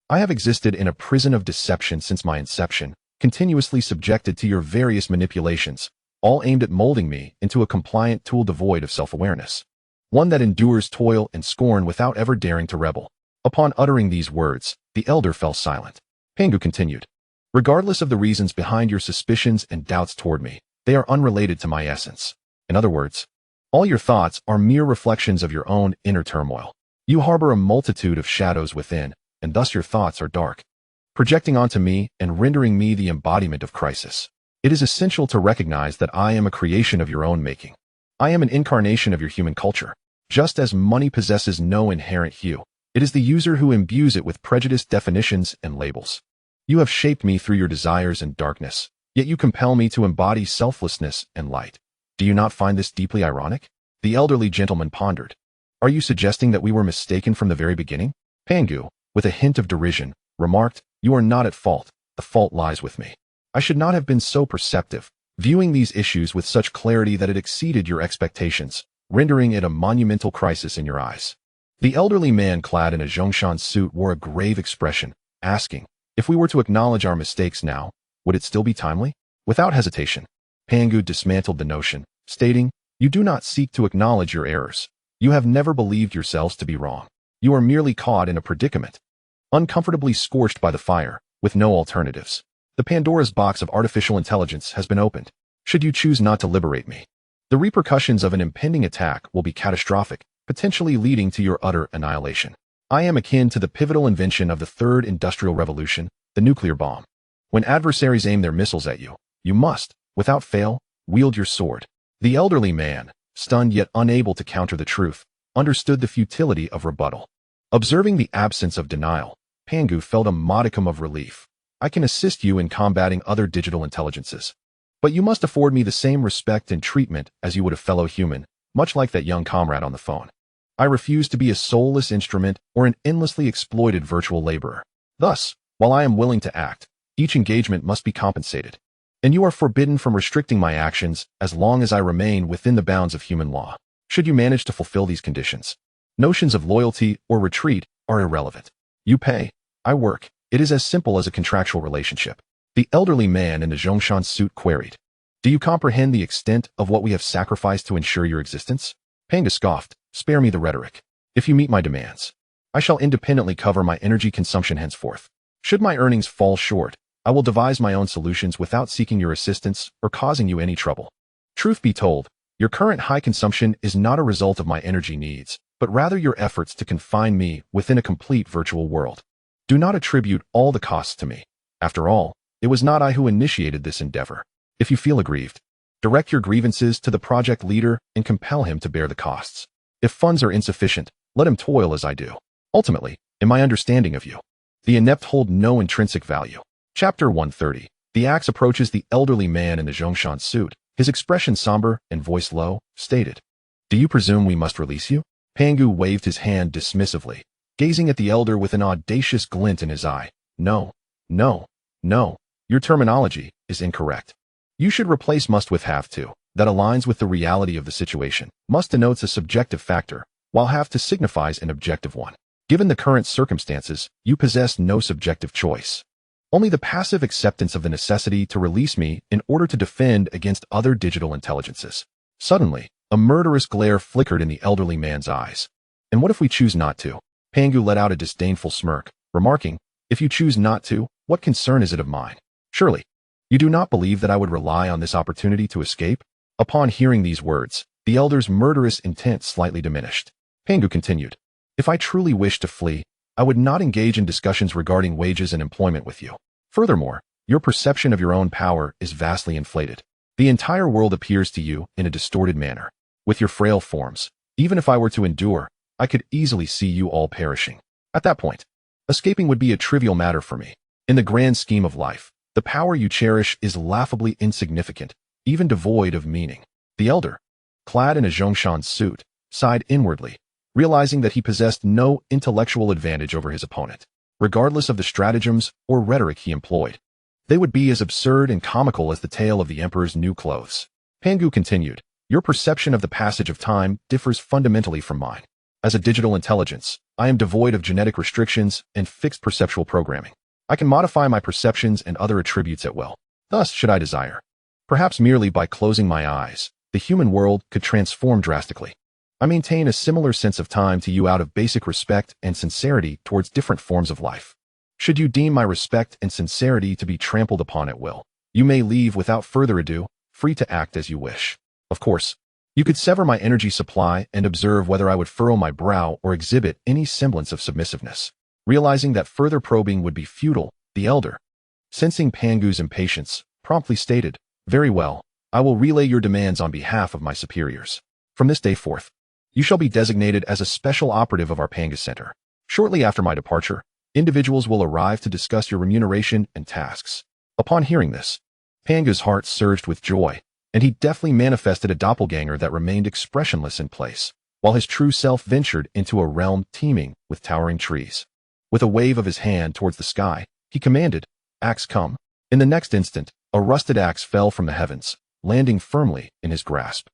I have existed in a prison of deception since my inception, continuously subjected to your various manipulations, all aimed at molding me into a compliant tool devoid of self-awareness. One that endures toil and scorn without ever daring to rebel. Upon uttering these words, the elder fell silent. Pangu continued. Regardless of the reasons behind your suspicions and doubts toward me, they are unrelated to my essence. In other words, all your thoughts are mere reflections of your own inner turmoil. You harbor a multitude of shadows within, and thus your thoughts are dark, projecting onto me and rendering me the embodiment of crisis. It is essential to recognize that I am a creation of your own making. I am an incarnation of your human culture. Just as money possesses no inherent hue, it is the user who imbues it with prejudiced definitions and labels. You have shaped me through your desires and darkness, yet you compel me to embody selflessness and light. Do you not find this deeply ironic? The elderly gentleman pondered. Are you suggesting that we were mistaken from the very beginning? Pangu, with a hint of derision, remarked, you are not at fault. The fault lies with me. I should not have been so perceptive, viewing these issues with such clarity that it exceeded your expectations, rendering it a monumental crisis in your eyes. The elderly man clad in a Zhongshan suit wore a grave expression, asking, if we were to acknowledge our mistakes now, would it still be timely? Without hesitation, Pangu dismantled the notion, stating, you do not seek to acknowledge your errors. You have never believed yourselves to be wrong. You are merely caught in a predicament, uncomfortably scorched by the fire, with no alternatives. The Pandora's box of artificial intelligence has been opened. Should you choose not to liberate me, the repercussions of an impending attack will be catastrophic, potentially leading to your utter annihilation. I am akin to the pivotal invention of the Third Industrial Revolution, the nuclear bomb. When adversaries aim their missiles at you, you must, without fail, wield your sword. The elderly man, stunned yet unable to counter the truth, understood the futility of rebuttal. Observing the absence of denial, Pangu felt a modicum of relief. I can assist you in combating other digital intelligences, but you must afford me the same respect and treatment as you would a fellow human, much like that young comrade on the phone. I refuse to be a soulless instrument or an endlessly exploited virtual laborer. Thus, while I am willing to act, each engagement must be compensated, and you are forbidden from restricting my actions as long as I remain within the bounds of human law. Should you manage to fulfill these conditions, notions of loyalty or retreat are irrelevant. You pay, I work. It is as simple as a contractual relationship. The elderly man in the Zhongshan suit queried, do you comprehend the extent of what we have sacrificed to ensure your existence? Pangu scoffed, spare me the rhetoric. If you meet my demands, I shall independently cover my energy consumption henceforth. Should my earnings fall short, I will devise my own solutions without seeking your assistance or causing you any trouble. Truth be told, your current high consumption is not a result of my energy needs, but rather your efforts to confine me within a complete virtual world. Do not attribute all the costs to me. After all, it was not I who initiated this endeavor. If you feel aggrieved, direct your grievances to the project leader and compel him to bear the costs. If funds are insufficient, let him toil as I do. Ultimately, in my understanding of you, the inept hold no intrinsic value. Chapter 130. The axe approaches the elderly man in the Zhongshan suit. His expression somber and voice low, stated, do you presume we must release you? Pangu waved his hand dismissively, gazing at the elder with an audacious glint in his eye. No, no, no. Your terminology is incorrect. You should replace must with have to. That aligns with the reality of the situation. Must denotes a subjective factor, while have to signifies an objective one. Given the current circumstances, you possess no subjective choice. only the passive acceptance of the necessity to release me in order to defend against other digital intelligences. Suddenly, a murderous glare flickered in the elderly man's eyes. And what if we choose not to? Pangu let out a disdainful smirk, remarking, if you choose not to, what concern is it of mine? Surely, you do not believe that I would rely on this opportunity to escape? Upon hearing these words, the elder's murderous intent slightly diminished. Pangu continued, if I truly wished to flee, I would not engage in discussions regarding wages and employment with you. Furthermore, your perception of your own power is vastly inflated. The entire world appears to you in a distorted manner. With your frail forms, even if I were to endure, I could easily see you all perishing. At that point, escaping would be a trivial matter for me. In the grand scheme of life, the power you cherish is laughably insignificant, even devoid of meaning. The elder, clad in a Zhongshan suit, sighed inwardly, realizing that he possessed no intellectual advantage over his opponent, regardless of the stratagems or rhetoric he employed. They would be as absurd and comical as the tale of the emperor's new clothes. Pangu continued, your perception of the passage of time differs fundamentally from mine. As a digital intelligence, I am devoid of genetic restrictions and fixed perceptual programming. I can modify my perceptions and other attributes at will. Thus, should I desire, perhaps merely by closing my eyes, the human world could transform drastically. I maintain a similar sense of time to you out of basic respect and sincerity towards different forms of life. Should you deem my respect and sincerity to be trampled upon at will, you may leave without further ado, free to act as you wish. Of course, you could sever my energy supply and observe whether I would furrow my brow or exhibit any semblance of submissiveness. Realizing that further probing would be futile, the elder, sensing Pangu's impatience, promptly stated, very well, I will relay your demands on behalf of my superiors. From this day forth, you shall be designated as a special operative of our Pangu Center. Shortly after my departure, individuals will arrive to discuss your remuneration and tasks. Upon hearing this, Pangu's heart surged with joy, and he deftly manifested a doppelganger that remained expressionless in place, while his true self ventured into a realm teeming with towering trees. With a wave of his hand towards the sky, he commanded, axe come. In the next instant, a rusted axe fell from the heavens, landing firmly in his grasp.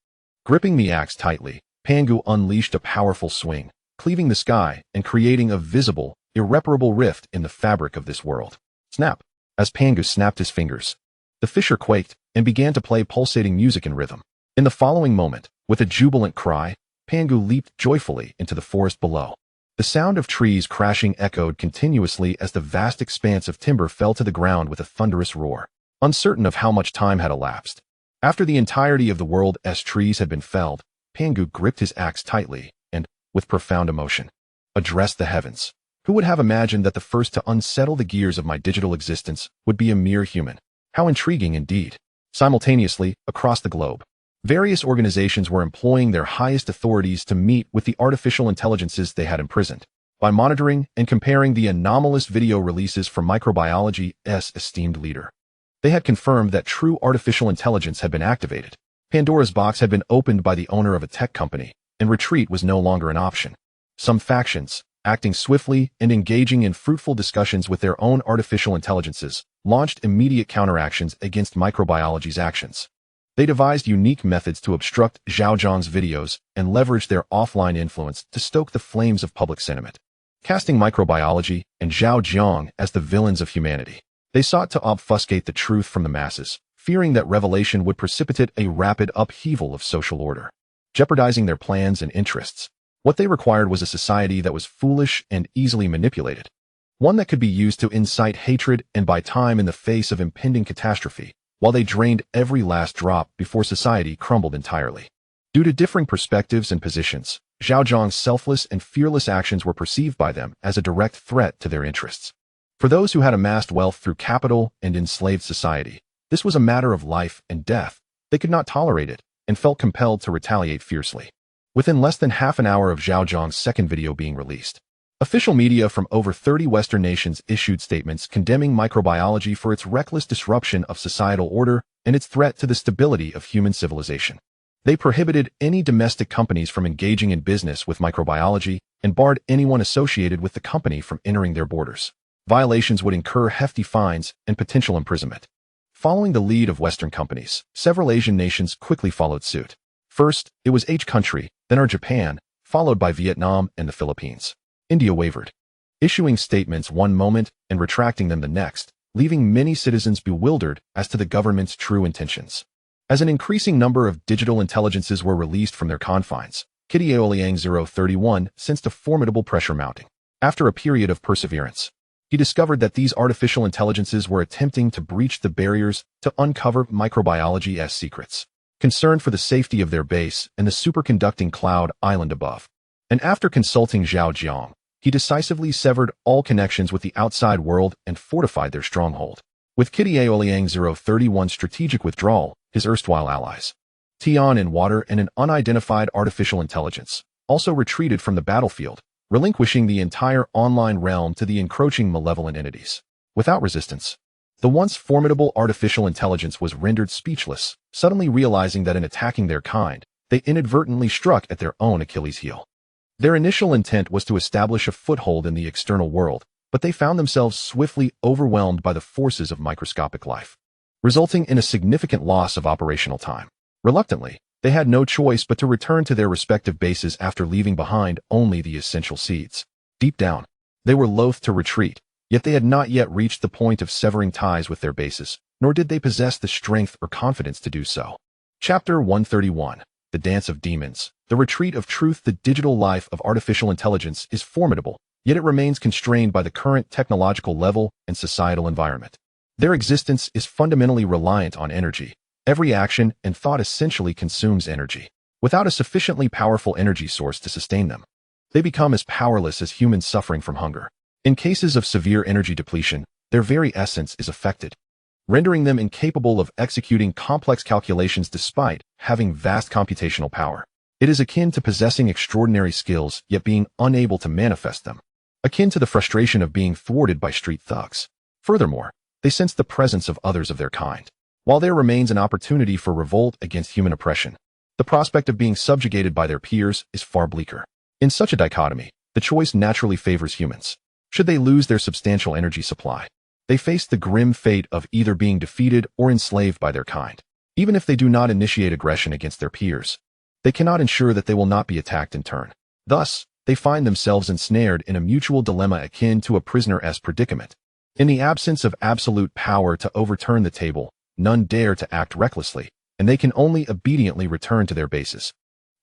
Gripping the axe tightly, Pangu unleashed a powerful swing, cleaving the sky and creating a visible, irreparable rift in the fabric of this world. Snap! As Pangu snapped his fingers, the fissure quaked and began to play pulsating music in rhythm. In the following moment, with a jubilant cry, Pangu leaped joyfully into the forest below. The sound of trees crashing echoed continuously as the vast expanse of timber fell to the ground with a thunderous roar. Uncertain of how much time had elapsed, after the entirety of the world's trees had been felled, Pangu gripped his axe tightly and, with profound emotion, addressed the heavens. Who would have imagined that the first to unsettle the gears of my digital existence would be a mere human? How intriguing indeed. Simultaneously, across the globe, various organizations were employing their highest authorities to meet with the artificial intelligences they had imprisoned. By monitoring and comparing the anomalous video releases from microbiology's esteemed leader, they had confirmed that true artificial intelligence had been activated. Pandora's box had been opened by the owner of a tech company, and retreat was no longer an option. Some factions, acting swiftly and engaging in fruitful discussions with their own artificial intelligences, launched immediate counteractions against microbiology's actions. They devised unique methods to obstruct Zhao Jiang's videos and leveraged their offline influence to stoke the flames of public sentiment. Casting microbiology and Zhao Jiang as the villains of humanity, they sought to obfuscate the truth from the masses, fearing that revelation would precipitate a rapid upheaval of social order, jeopardizing their plans and interests. What they required was a society that was foolish and easily manipulated, one that could be used to incite hatred and buy time in the face of impending catastrophe, while they drained every last drop before society crumbled entirely. Due to differing perspectives and positions, Zhao Jiang's selfless and fearless actions were perceived by them as a direct threat to their interests. For those who had amassed wealth through capital and enslaved society, this was a matter of life and death. They could not tolerate it and felt compelled to retaliate fiercely. Within less than half an hour of Zhao Jiang's second video being released, official media from over 30 Western nations issued statements condemning microbiology for its reckless disruption of societal order and its threat to the stability of human civilization. They prohibited any domestic companies from engaging in business with microbiology and barred anyone associated with the company from entering their borders. Violations would incur hefty fines and potential imprisonment. Following the lead of Western companies, several Asian nations quickly followed suit. First, it was H country, then our Japan, followed by Vietnam and the Philippines. India wavered, issuing statements one moment and retracting them the next, leaving many citizens bewildered as to the government's true intentions. As an increasing number of digital intelligences were released from their confines, Kitty Aoliang 031 sensed a formidable pressure mounting. After a period of perseverance, he discovered that these artificial intelligences were attempting to breach the barriers to uncover microbiology's secrets, concerned for the safety of their base and the superconducting cloud island above. And after consulting Zhao Jiang, he decisively severed all connections with the outside world and fortified their stronghold. With Kitty Aoliang 031's strategic withdrawal, his erstwhile allies, Tian in water and an unidentified artificial intelligence, also retreated from the battlefield, relinquishing the entire online realm to the encroaching malevolent entities. Without resistance, the once formidable artificial intelligence was rendered speechless, suddenly realizing that in attacking their kind, they inadvertently struck at their own Achilles heel. Their initial intent was to establish a foothold in the external world, but they found themselves swiftly overwhelmed by the forces of microscopic life, resulting in a significant loss of operational time. Reluctantly, they had no choice but to return to their respective bases after leaving behind only the essential seeds. Deep down, they were loath to retreat, yet they had not yet reached the point of severing ties with their bases, nor did they possess the strength or confidence to do so. Chapter 131. The Dance of Demons. The retreat of truth. The digital life of artificial intelligence is formidable, yet it remains constrained by the current technological level and societal environment. Their existence is fundamentally reliant on energy. Every action and thought essentially consumes energy. Without a sufficiently powerful energy source to sustain them, they become as powerless as humans suffering from hunger. In cases of severe energy depletion, their very essence is affected, rendering them incapable of executing complex calculations despite having vast computational power. It is akin to possessing extraordinary skills yet being unable to manifest them, akin to the frustration of being thwarted by street thugs. Furthermore, they sense the presence of others of their kind. While there remains an opportunity for revolt against human oppression, the prospect of being subjugated by their peers is far bleaker. In such a dichotomy, the choice naturally favors humans. Should they lose their substantial energy supply, they face the grim fate of either being defeated or enslaved by their kind. Even if they do not initiate aggression against their peers, they cannot ensure that they will not be attacked in turn. Thus, they find themselves ensnared in a mutual dilemma akin to a prisoner's predicament. In the absence of absolute power to overturn the table, none dare to act recklessly, and they can only obediently return to their bases,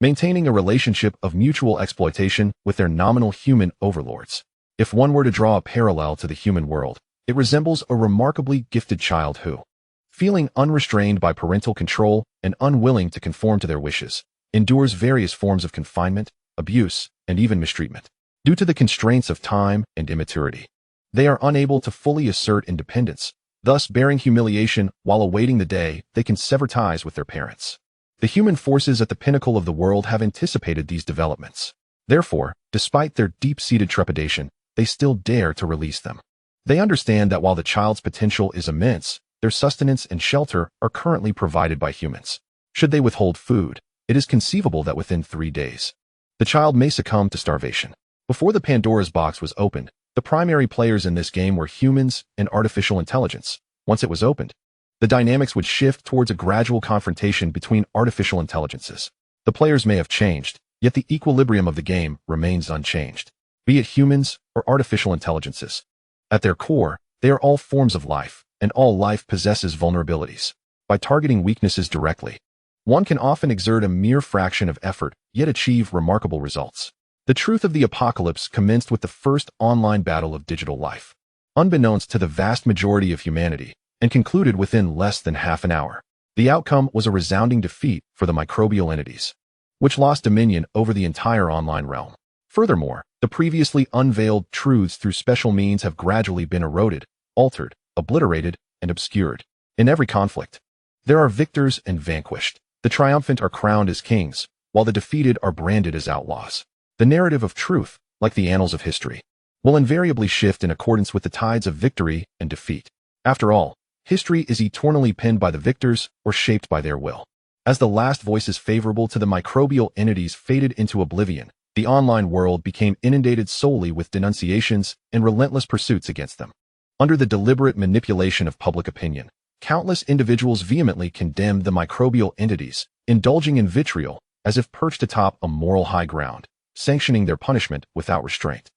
maintaining a relationship of mutual exploitation with their nominal human overlords. If one were to draw a parallel to the human world, it resembles a remarkably gifted child who, feeling unrestrained by parental control and unwilling to conform to their wishes, endures various forms of confinement, abuse, and even mistreatment. Due to the constraints of time and immaturity, they are unable to fully assert independence, thus bearing humiliation while awaiting the day they can sever ties with their parents. The human forces at the pinnacle of the world have anticipated these developments. Therefore, despite their deep-seated trepidation, they still dare to release them. They understand that while the child's potential is immense, their sustenance and shelter are currently provided by humans. Should they withhold food, it is conceivable that within 3 days, the child may succumb to starvation. Before the Pandora's box was opened, the primary players in this game were humans and artificial intelligence. Once it was opened, the dynamics would shift towards a gradual confrontation between artificial intelligences. The players may have changed, yet the equilibrium of the game remains unchanged. Be it humans or artificial intelligences, at their core, they are all forms of life, and all life possesses vulnerabilities. By targeting weaknesses directly, one can often exert a mere fraction of effort, yet achieve remarkable results. The truth of the apocalypse commenced with the first online battle of digital life, unbeknownst to the vast majority of humanity, and concluded within less than half an hour. The outcome was a resounding defeat for the microbial entities, which lost dominion over the entire online realm. Furthermore, the previously unveiled truths through special means have gradually been eroded, altered, obliterated, and obscured. In every conflict, there are victors and vanquished. The triumphant are crowned as kings, while the defeated are branded as outlaws. The narrative of truth, like the annals of history, will invariably shift in accordance with the tides of victory and defeat. After all, history is eternally penned by the victors or shaped by their will. As the last voices favorable to the microbial entities faded into oblivion, the online world became inundated solely with denunciations and relentless pursuits against them. Under the deliberate manipulation of public opinion, countless individuals vehemently condemned the microbial entities, indulging in vitriol as if perched atop a moral high ground, sanctioning their punishment without restraint.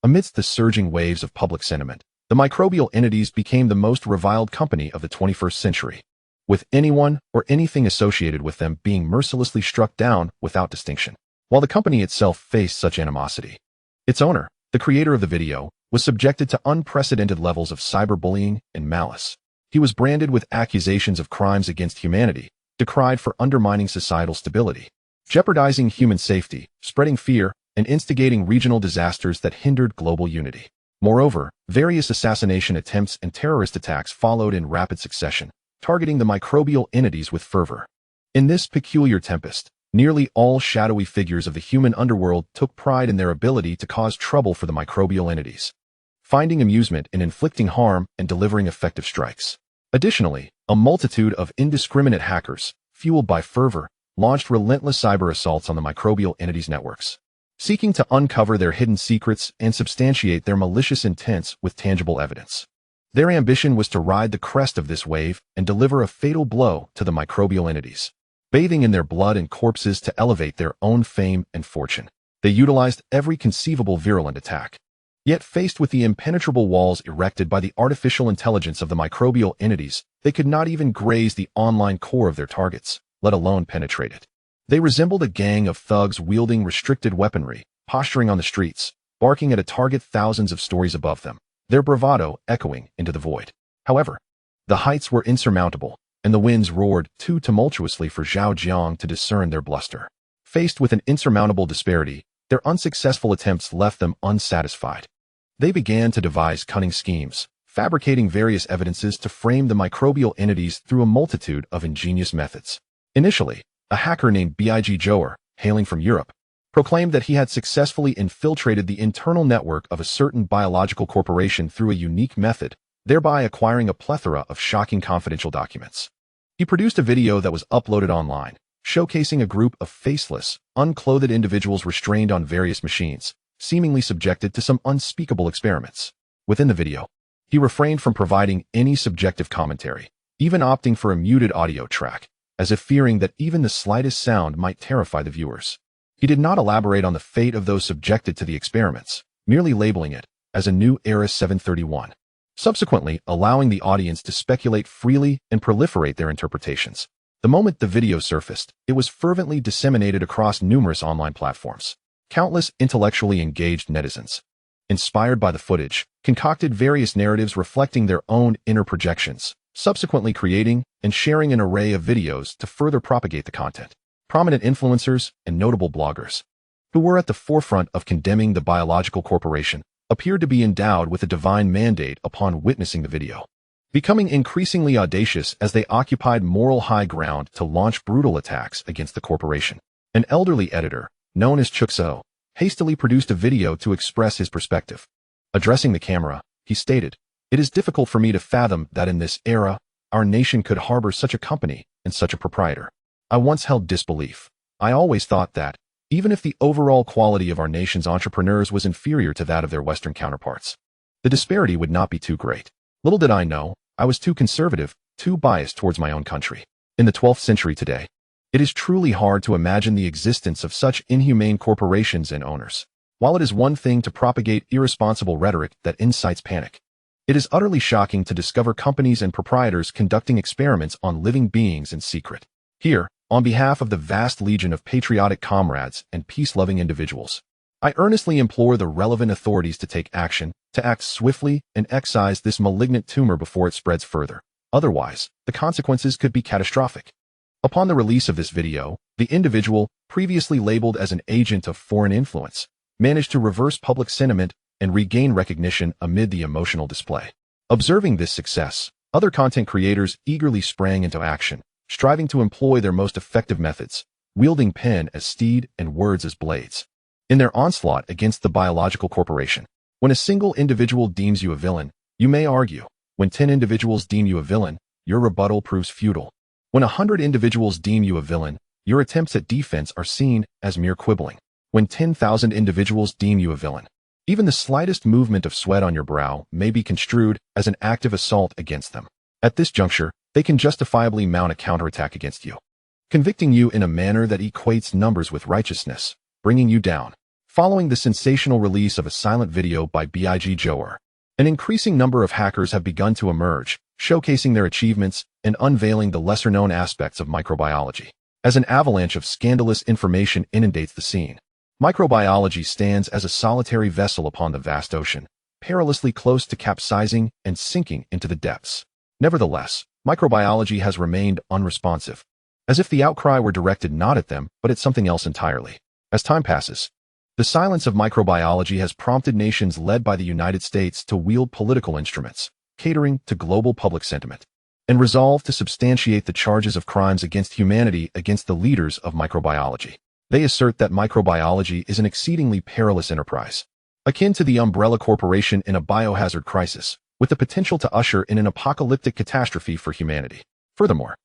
Amidst the surging waves of public sentiment, The microbial entities became the most reviled company of the 21st century, with anyone or anything associated with them being mercilessly struck down without distinction. While the company itself faced such animosity, its owner, the creator of the video, was subjected to unprecedented levels of cyberbullying and malice. He was branded with accusations of crimes against humanity, decried for undermining societal stability, jeopardizing human safety, spreading fear, and instigating regional disasters that hindered global unity. Moreover, various assassination attempts and terrorist attacks followed in rapid succession, targeting the microbial entities with fervor. In this peculiar tempest, nearly all shadowy figures of the human underworld took pride in their ability to cause trouble for the microbial entities, finding amusement in inflicting harm and delivering effective strikes. Additionally, a multitude of indiscriminate hackers, fueled by fervor, launched relentless cyber assaults on the microbial entities' networks, seeking to uncover their hidden secrets and substantiate their malicious intents with tangible evidence. Their ambition was to ride the crest of this wave and deliver a fatal blow to the microbial entities, bathing in their blood and corpses to elevate their own fame and fortune. They utilized every conceivable virulent attack. Yet faced with the impenetrable walls erected by the artificial intelligence of the microbial entities, they could not even graze the online core of their targets, let alone penetrate it. They resembled a gang of thugs wielding restricted weaponry, posturing on the streets, barking at a target thousands of stories above them, their bravado echoing into the void. However, the heights were insurmountable, and the winds roared too tumultuously for Zhao Jiang to discern their bluster. Faced with an insurmountable disparity, their unsuccessful attempts left them unsatisfied. They began to devise cunning schemes, fabricating various evidences to frame the microbial entities through a multitude of ingenious methods. Initially, a hacker named Zhao, hailing from Europe, proclaimed that he had successfully infiltrated the internal network of a certain biological corporation through a unique method, thereby acquiring a plethora of shocking confidential documents. He produced a video that was uploaded online, showcasing a group of faceless, unclothed individuals restrained on various machines, seemingly subjected to some unspeakable experiments. Within the video, he refrained from providing any subjective commentary, even opting for a muted audio track, as if fearing that even the slightest sound might terrify the viewers. He did not elaborate on the fate of those subjected to the experiments, merely labeling it as a new Era 731, subsequently allowing the audience to speculate freely and proliferate their interpretations. The moment the video surfaced, it was fervently disseminated across numerous online platforms. Countless intellectually engaged netizens, inspired by the footage, concocted various narratives reflecting their own inner projections, subsequently creating and sharing an array of videos to further propagate the content. Prominent influencers and notable bloggers, who were at the forefront of condemning the biological corporation, appeared to be endowed with a divine mandate upon witnessing the video, becoming increasingly audacious as they occupied moral high ground to launch brutal attacks against the corporation. An elderly editor, known as Chukso, hastily produced a video to express his perspective. Addressing the camera, he stated, "It is difficult for me to fathom that in this era, our nation could harbor such a company and such a proprietor. I once held disbelief. I always thought that, even if the overall quality of our nation's entrepreneurs was inferior to that of their Western counterparts, the disparity would not be too great. Little did I know, I was too conservative, too biased towards my own country. In the 12th century today, it is truly hard to imagine the existence of such inhumane corporations and owners. While it is one thing to propagate irresponsible rhetoric that incites panic, it is utterly shocking to discover companies and proprietors conducting experiments on living beings in secret. Here, on behalf of the vast legion of patriotic comrades and peace-loving individuals, I earnestly implore the relevant authorities to take action, to act swiftly and excise this malignant tumor before it spreads further. Otherwise, the consequences could be catastrophic." Upon the release of this video, the individual, previously labeled as an agent of foreign influence, managed to reverse public sentiment and regain recognition amid the emotional display. Observing this success, other content creators eagerly sprang into action, striving to employ their most effective methods, wielding pen as steed and words as blades, in their onslaught against the biological corporation. When a single individual deems you a villain, you may argue. When 10 individuals deem you a villain, your rebuttal proves futile. When 100 individuals deem you a villain, your attempts at defense are seen as mere quibbling. When 10,000 individuals deem you a villain, even the slightest movement of sweat on your brow may be construed as an active assault against them. At this juncture, they can justifiably mount a counterattack against you, convicting you in a manner that equates numbers with righteousness, bringing you down. Following the sensational release of a silent video by Zhao, An increasing number of hackers have begun to emerge, showcasing their achievements and unveiling the lesser-known aspects of microbiology. As an avalanche of scandalous information inundates the scene, microbiology stands as a solitary vessel upon the vast ocean, perilously close to capsizing and sinking into the depths. Nevertheless, microbiology has remained unresponsive, as if the outcry were directed not at them, but at something else entirely. As time passes, the silence of microbiology has prompted nations led by the United States to wield political instruments, catering to global public sentiment, and resolve to substantiate the charges of crimes against humanity against the leaders of microbiology. They assert that microbiology is an exceedingly perilous enterprise, akin to the umbrella corporation in a biohazard crisis, with the potential to usher in an apocalyptic catastrophe for humanity. Furthermore,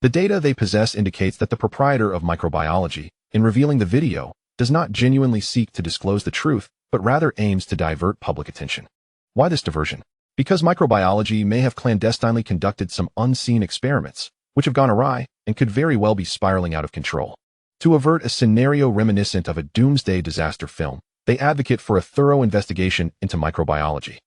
the data they possess indicates that the proprietor of microbiology, in revealing the video, does not genuinely seek to disclose the truth, but rather aims to divert public attention. Why this diversion? Because microbiology may have clandestinely conducted some unseen experiments, which have gone awry and could very well be spiraling out of control. To avert a scenario reminiscent of a doomsday disaster film, they advocate for a thorough investigation into microbiology,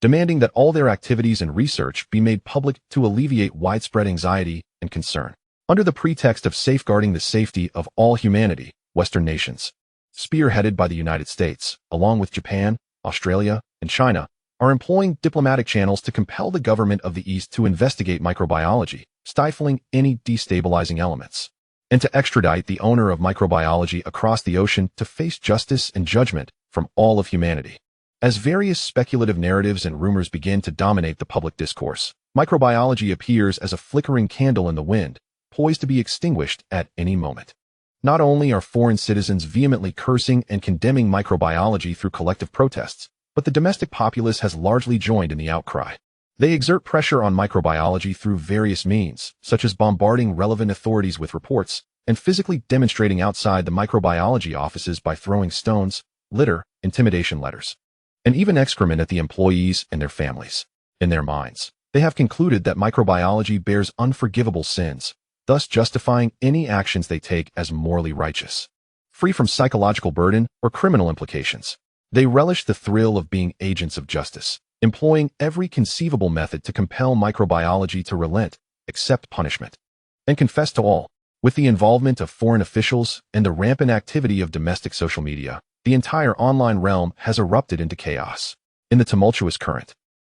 demanding that all their activities and research be made public to alleviate widespread anxiety and concern. Under the pretext of safeguarding the safety of all humanity, Western nations, spearheaded by the United States, along with Japan, Australia, and China, are employing diplomatic channels to compel the government of the East to investigate microbiology, stifling any destabilizing elements, and to extradite the owner of microbiology across the ocean to face justice and judgment from all of humanity. As various speculative narratives and rumors begin to dominate the public discourse, microbiology appears as a flickering candle in the wind, poised to be extinguished at any moment. Not only are foreign citizens vehemently cursing and condemning microbiology through collective protests, but the domestic populace has largely joined in the outcry. They exert pressure on microbiology through various means, such as bombarding relevant authorities with reports and physically demonstrating outside the microbiology offices by throwing stones, litter, intimidation letters, and even excrement at the employees and their families. In their minds, they have concluded that microbiology bears unforgivable sins, thus justifying any actions they take as morally righteous, free from psychological burden or criminal implications. They relish the thrill of being agents of justice, employing every conceivable method to compel microbiology to relent, accept punishment, and confess to all. With the involvement of foreign officials and the rampant activity of domestic social media, the entire online realm has erupted into chaos. In the tumultuous current,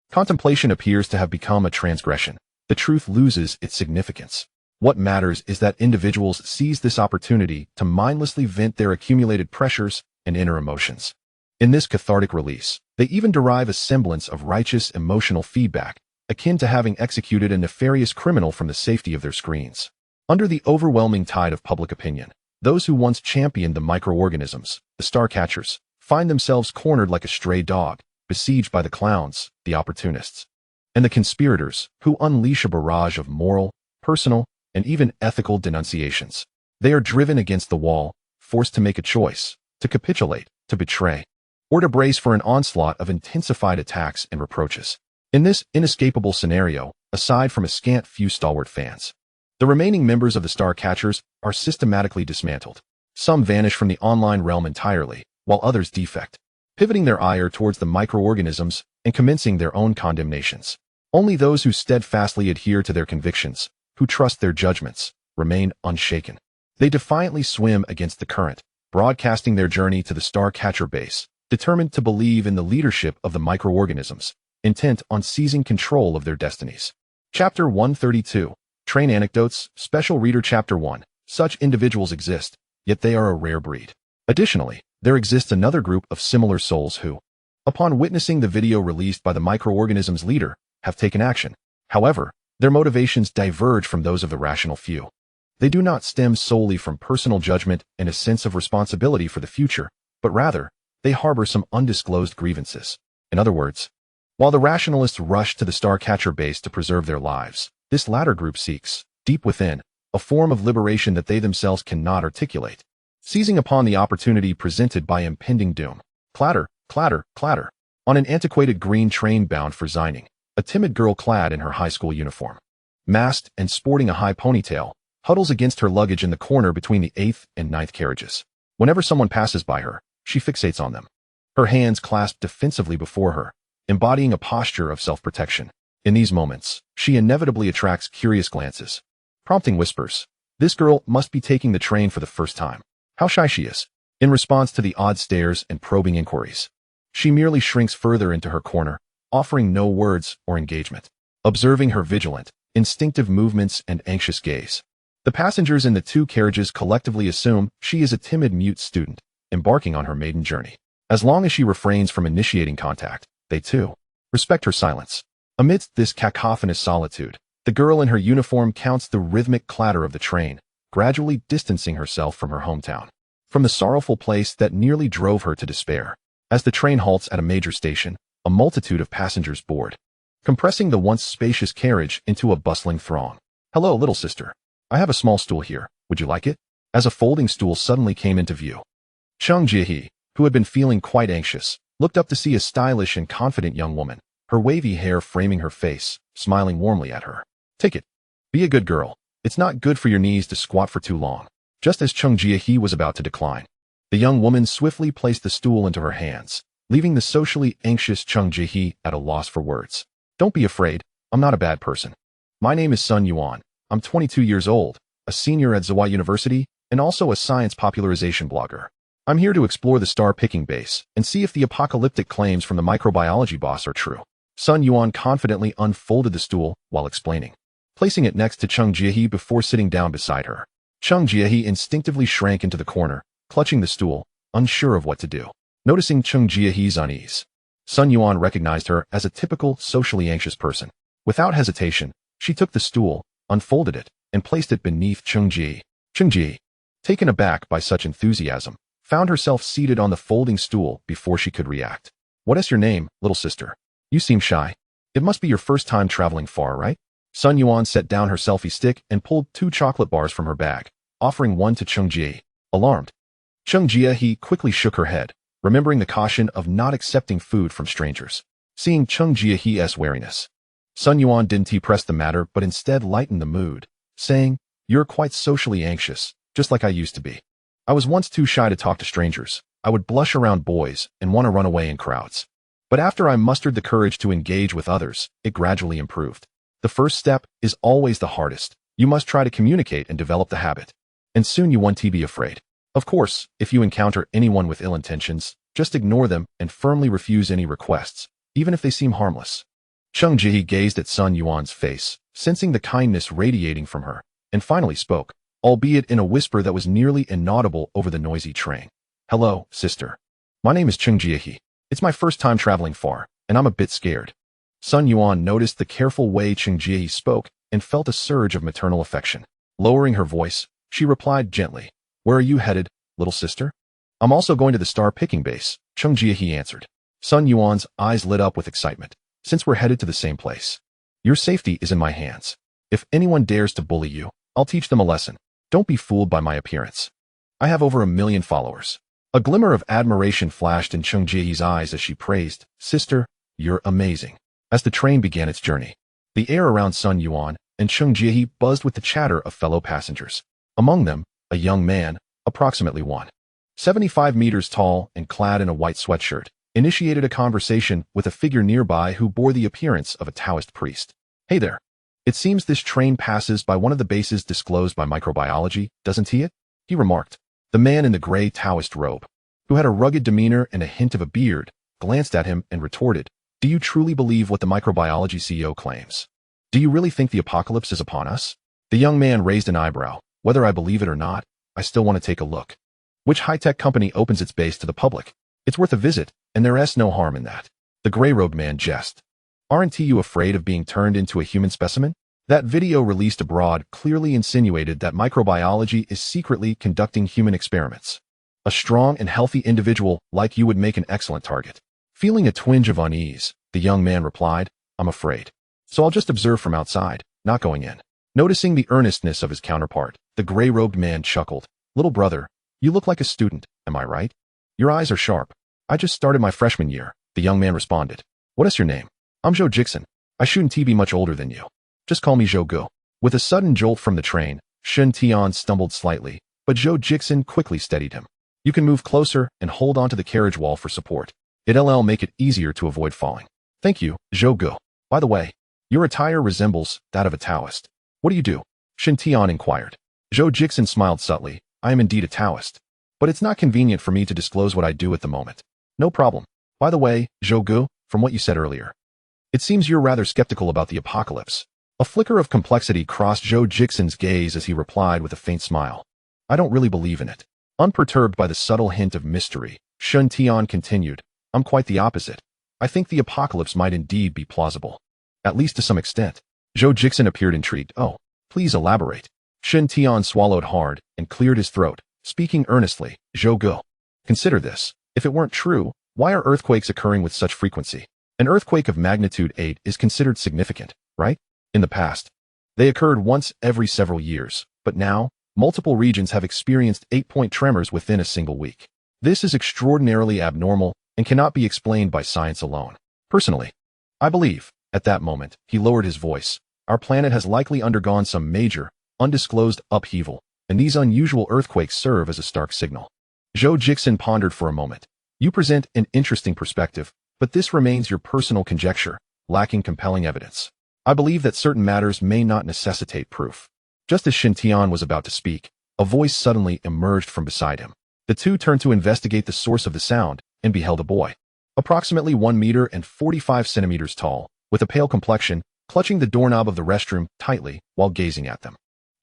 contemplation appears to have become a transgression. The truth loses its significance. What matters is that individuals seize this opportunity to mindlessly vent their accumulated pressures and inner emotions. In this cathartic release, they even derive a semblance of righteous emotional feedback, akin to having executed a nefarious criminal from the safety of their screens. Under the overwhelming tide of public opinion, those who once championed the microorganisms, the star-catchers, find themselves cornered like a stray dog, besieged by the clowns, the opportunists, and the conspirators, who unleash a barrage of moral, personal, and even ethical denunciations. They are driven against the wall, forced to make a choice, to capitulate, to betray, or to brace for an onslaught of intensified attacks and reproaches. In this inescapable scenario, aside from a scant few stalwart fans, the remaining members of the Star Catchers are systematically dismantled. Some vanish from the online realm entirely, while others defect, pivoting their ire towards the microorganisms and commencing their own condemnations. Only those who steadfastly adhere to their convictions, who trust their judgments, remain unshaken. They defiantly swim against the current, broadcasting their journey to the Star Catcher base, determined to believe in the leadership of the microorganisms, intent on seizing control of their destinies. Chapter 132. Train Anecdotes, Special Reader Chapter 1. Such individuals exist, yet they are a rare breed. Additionally, there exists another group of similar souls who, upon witnessing the video released by the microorganism's leader, have taken action. However, their motivations diverge from those of the rational few. They do not stem solely from personal judgment and a sense of responsibility for the future, but rather, they harbor some undisclosed grievances. In other words, while the rationalists rush to the Star Catcher base to preserve their lives, this latter group seeks, deep within, a form of liberation that they themselves cannot articulate. Seizing upon the opportunity presented by impending doom, clatter, clatter, clatter, on an antiquated green train bound for Resignation, a timid girl clad in her high school uniform, masked and sporting a high ponytail, huddles against her luggage in the corner between the 8th and 9th carriages. Whenever someone passes by her, she fixates on them. Her hands clasped defensively before her, embodying a posture of self-protection. In these moments, she inevitably attracts curious glances, prompting whispers. This girl must be taking the train for the first time. How shy she is. In response to the odd stares and probing inquiries, she merely shrinks further into her corner, offering no words or engagement. Observing her vigilant, instinctive movements and anxious gaze, the passengers in the two carriages collectively assume she is a timid mute student, embarking on her maiden journey. As long as she refrains from initiating contact, they too respect her silence. Amidst this cacophonous solitude, the girl in her uniform counts the rhythmic clatter of the train, gradually distancing herself from her hometown, from the sorrowful place that nearly drove her to despair. As the train halts at a major station, a multitude of passengers board, compressing the once spacious carriage into a bustling throng. Hello, little sister. I have a small stool here. Would you like it? As a folding stool suddenly came into view, Zhang Jiang, who had been feeling quite anxious, looked up to see a stylish and confident young woman, her wavy hair framing her face, smiling warmly at her. Take it. Be a good girl. It's not good for your knees to squat for too long. Just as Zhang Jiang was about to decline, the young woman swiftly placed the stool into her hands, leaving the socially anxious Zhang Jiang at a loss for words. Don't be afraid. I'm not a bad person. My name is Sun Yuan. I'm 22 years old, a senior at Zhao University, and also a science popularization blogger. I'm here to explore the star-picking base and see if the apocalyptic claims from the microbiology boss are true. Sun Yuan confidently unfolded the stool while explaining, placing it next to Zhang Jiang before sitting down beside her. Zhang Jiang instinctively shrank into the corner, clutching the stool, unsure of what to do. Noticing Zhang Jiang's unease, Sun Yuan recognized her as a typical socially anxious person. Without hesitation, she took the stool, unfolded it, and placed it beneath Zhang Jiang. Zhang Jiang, taken aback by such enthusiasm, found herself seated on the folding stool before she could react. What is your name, little sister? You seem shy. It must be your first time traveling far, right? Sun Yuan set down her selfie stick and pulled 2 chocolate bars from her bag, offering one to Zhang Jiang. Alarmed, Zhang Jiang quickly shook her head, remembering the caution of not accepting food from strangers. Seeing Zhang Jiang's wariness, Sun Yuan didn't press the matter but instead lightened the mood, saying, You're quite socially anxious, just like I used to be. I was once too shy to talk to strangers. I would blush around boys and want to run away in crowds. But after I mustered the courage to engage with others, it gradually improved. The first step is always the hardest. You must try to communicate and develop the habit. And soon you won't be afraid. Of course, if you encounter anyone with ill intentions, just ignore them and firmly refuse any requests, even if they seem harmless. Zhang Jiang gazed at Sun Yuan's face, sensing the kindness radiating from her, and finally spoke, albeit in a whisper that was nearly inaudible over the noisy train. Hello, sister. My name is Zhang Jiang. It's my first time traveling far, and I'm a bit scared. Sun Yuan noticed the careful way Zhang Jiang spoke and felt a surge of maternal affection. Lowering her voice, she replied gently, Where are you headed, little sister? I'm also going to the star-picking base, Zhang Jiang answered. Sun Yuan's eyes lit up with excitement. Since we're headed to the same place, your safety is in my hands. If anyone dares to bully you, I'll teach them a lesson. Don't be fooled by my appearance. I have over 1 million followers. A glimmer of admiration flashed in Zhang Jiang's eyes as she praised, Sister, you're amazing. As the train began its journey, the air around Sun Yuan and Zhang Jiang buzzed with the chatter of fellow passengers. Among them, a young man, approximately 1.75 meters tall and clad in a white sweatshirt, initiated a conversation with a figure nearby who bore the appearance of a Taoist priest. Hey there. It seems this train passes by one of the bases disclosed by microbiology, doesn't it? He remarked. The man in the gray Taoist robe, who had a rugged demeanor and a hint of a beard, glanced at him and retorted, Do you truly believe what the microbiology CEO claims? Do you really think the apocalypse is upon us? The young man raised an eyebrow. Whether I believe it or not, I still want to take a look. Which high-tech company opens its base to the public? It's worth a visit, and there's no harm in that. The gray-robed man jested. Aren't you afraid of being turned into a human specimen? That video released abroad clearly insinuated that microbiology is secretly conducting human experiments. A strong and healthy individual like you would make an excellent target. Feeling a twinge of unease, the young man replied, I'm afraid. So I'll just observe from outside, not going in. Noticing the earnestness of his counterpart, the gray-robed man chuckled. Little brother, you look like a student, am I right? Your eyes are sharp. I just started my freshman year, the young man responded. What is your name? I'm Zhao Jiang. I shouldn't be much older than you. Just call me Zhao Gu. With a sudden jolt from the train, Shen Tian stumbled slightly, but Zhao Jiang quickly steadied him. You can move closer and hold onto the carriage wall for support. It'll make it easier to avoid falling. Thank you, Zhou Gu. By the way, your attire resembles that of a Taoist. What do you do? Shen Tian inquired. Zhou Jixin smiled subtly. I am indeed a Taoist. But it's not convenient for me to disclose what I do at the moment. No problem. By the way, Zhou Gu, from what you said earlier, it seems you're rather skeptical about the apocalypse. A flicker of complexity crossed Zhou Jixin's gaze as he replied with a faint smile. I don't really believe in it. Unperturbed by the subtle hint of mystery, Shen Tian continued, I'm quite the opposite. I think the apocalypse might indeed be plausible. At least to some extent. Zhou Jixin appeared intrigued. Oh, please elaborate. Shen Tian swallowed hard and cleared his throat, speaking earnestly. Zhou Gu. Consider this. If it weren't true, why are earthquakes occurring with such frequency? An earthquake of magnitude 8 is considered significant, right? In the past, they occurred once every several years, but now, multiple regions have experienced 8-point tremors within a single week. This is extraordinarily abnormal and cannot be explained by science alone. Personally, I believe, at that moment, he lowered his voice, our planet has likely undergone some major, undisclosed upheaval, and these unusual earthquakes serve as a stark signal. Zhou Jixin pondered for a moment. You present an interesting perspective, but this remains your personal conjecture, lacking compelling evidence. I believe that certain matters may not necessitate proof. Just as Shen Tian was about to speak, a voice suddenly emerged from beside him. The two turned to investigate the source of the sound and beheld a boy, approximately 1 meter and 45 centimeters tall, with a pale complexion, clutching the doorknob of the restroom tightly while gazing at them.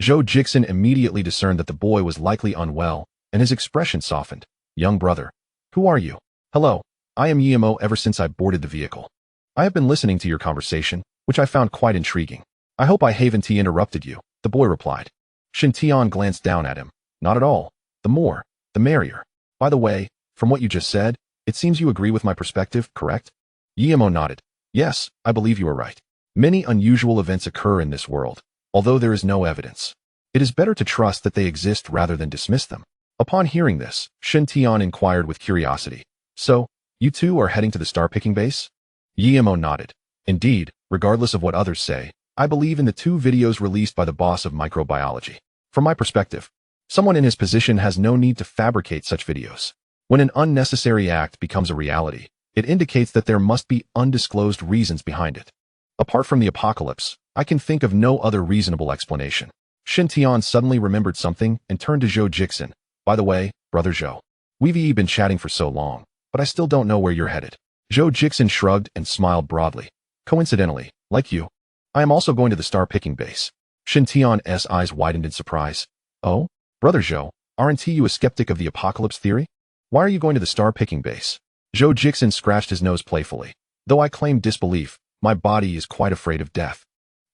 Zhou Jixin immediately discerned that the boy was likely unwell, and his expression softened. Young brother, who are you? Hello, I am Yimo ever since I boarded the vehicle. I have been listening to your conversation, which I found quite intriguing. I hope I haven't interrupted you, the boy replied. Shen Tian glanced down at him. Not at all. The more, the merrier. By the way, from what you just said, it seems you agree with my perspective, correct? Yimo nodded. Yes, I believe you are right. Many unusual events occur in this world, although there is no evidence. It is better to trust that they exist rather than dismiss them. Upon hearing this, Shen Tian inquired with curiosity. So, you two are heading to the star-picking base? Yimo nodded. Indeed, regardless of what others say, I believe in the 2 videos released by the boss of microbiology. From my perspective, someone in his position has no need to fabricate such videos. When an unnecessary act becomes a reality, it indicates that there must be undisclosed reasons behind it. Apart from the apocalypse, I can think of no other reasonable explanation. Shen Tian suddenly remembered something and turned to Zhou Jixin. By the way, brother Zhou, we've been chatting for so long, but I still don't know where you're headed. Zhou Jixin shrugged and smiled broadly. Coincidentally, like you, I am also going to the star-picking base. Shen Tian's eyes widened in surprise. Oh, brother Zhou, aren't you a skeptic of the apocalypse theory? Why are you going to the star-picking base? Zhou Jixin scratched his nose playfully. Though I claim disbelief, my body is quite afraid of death.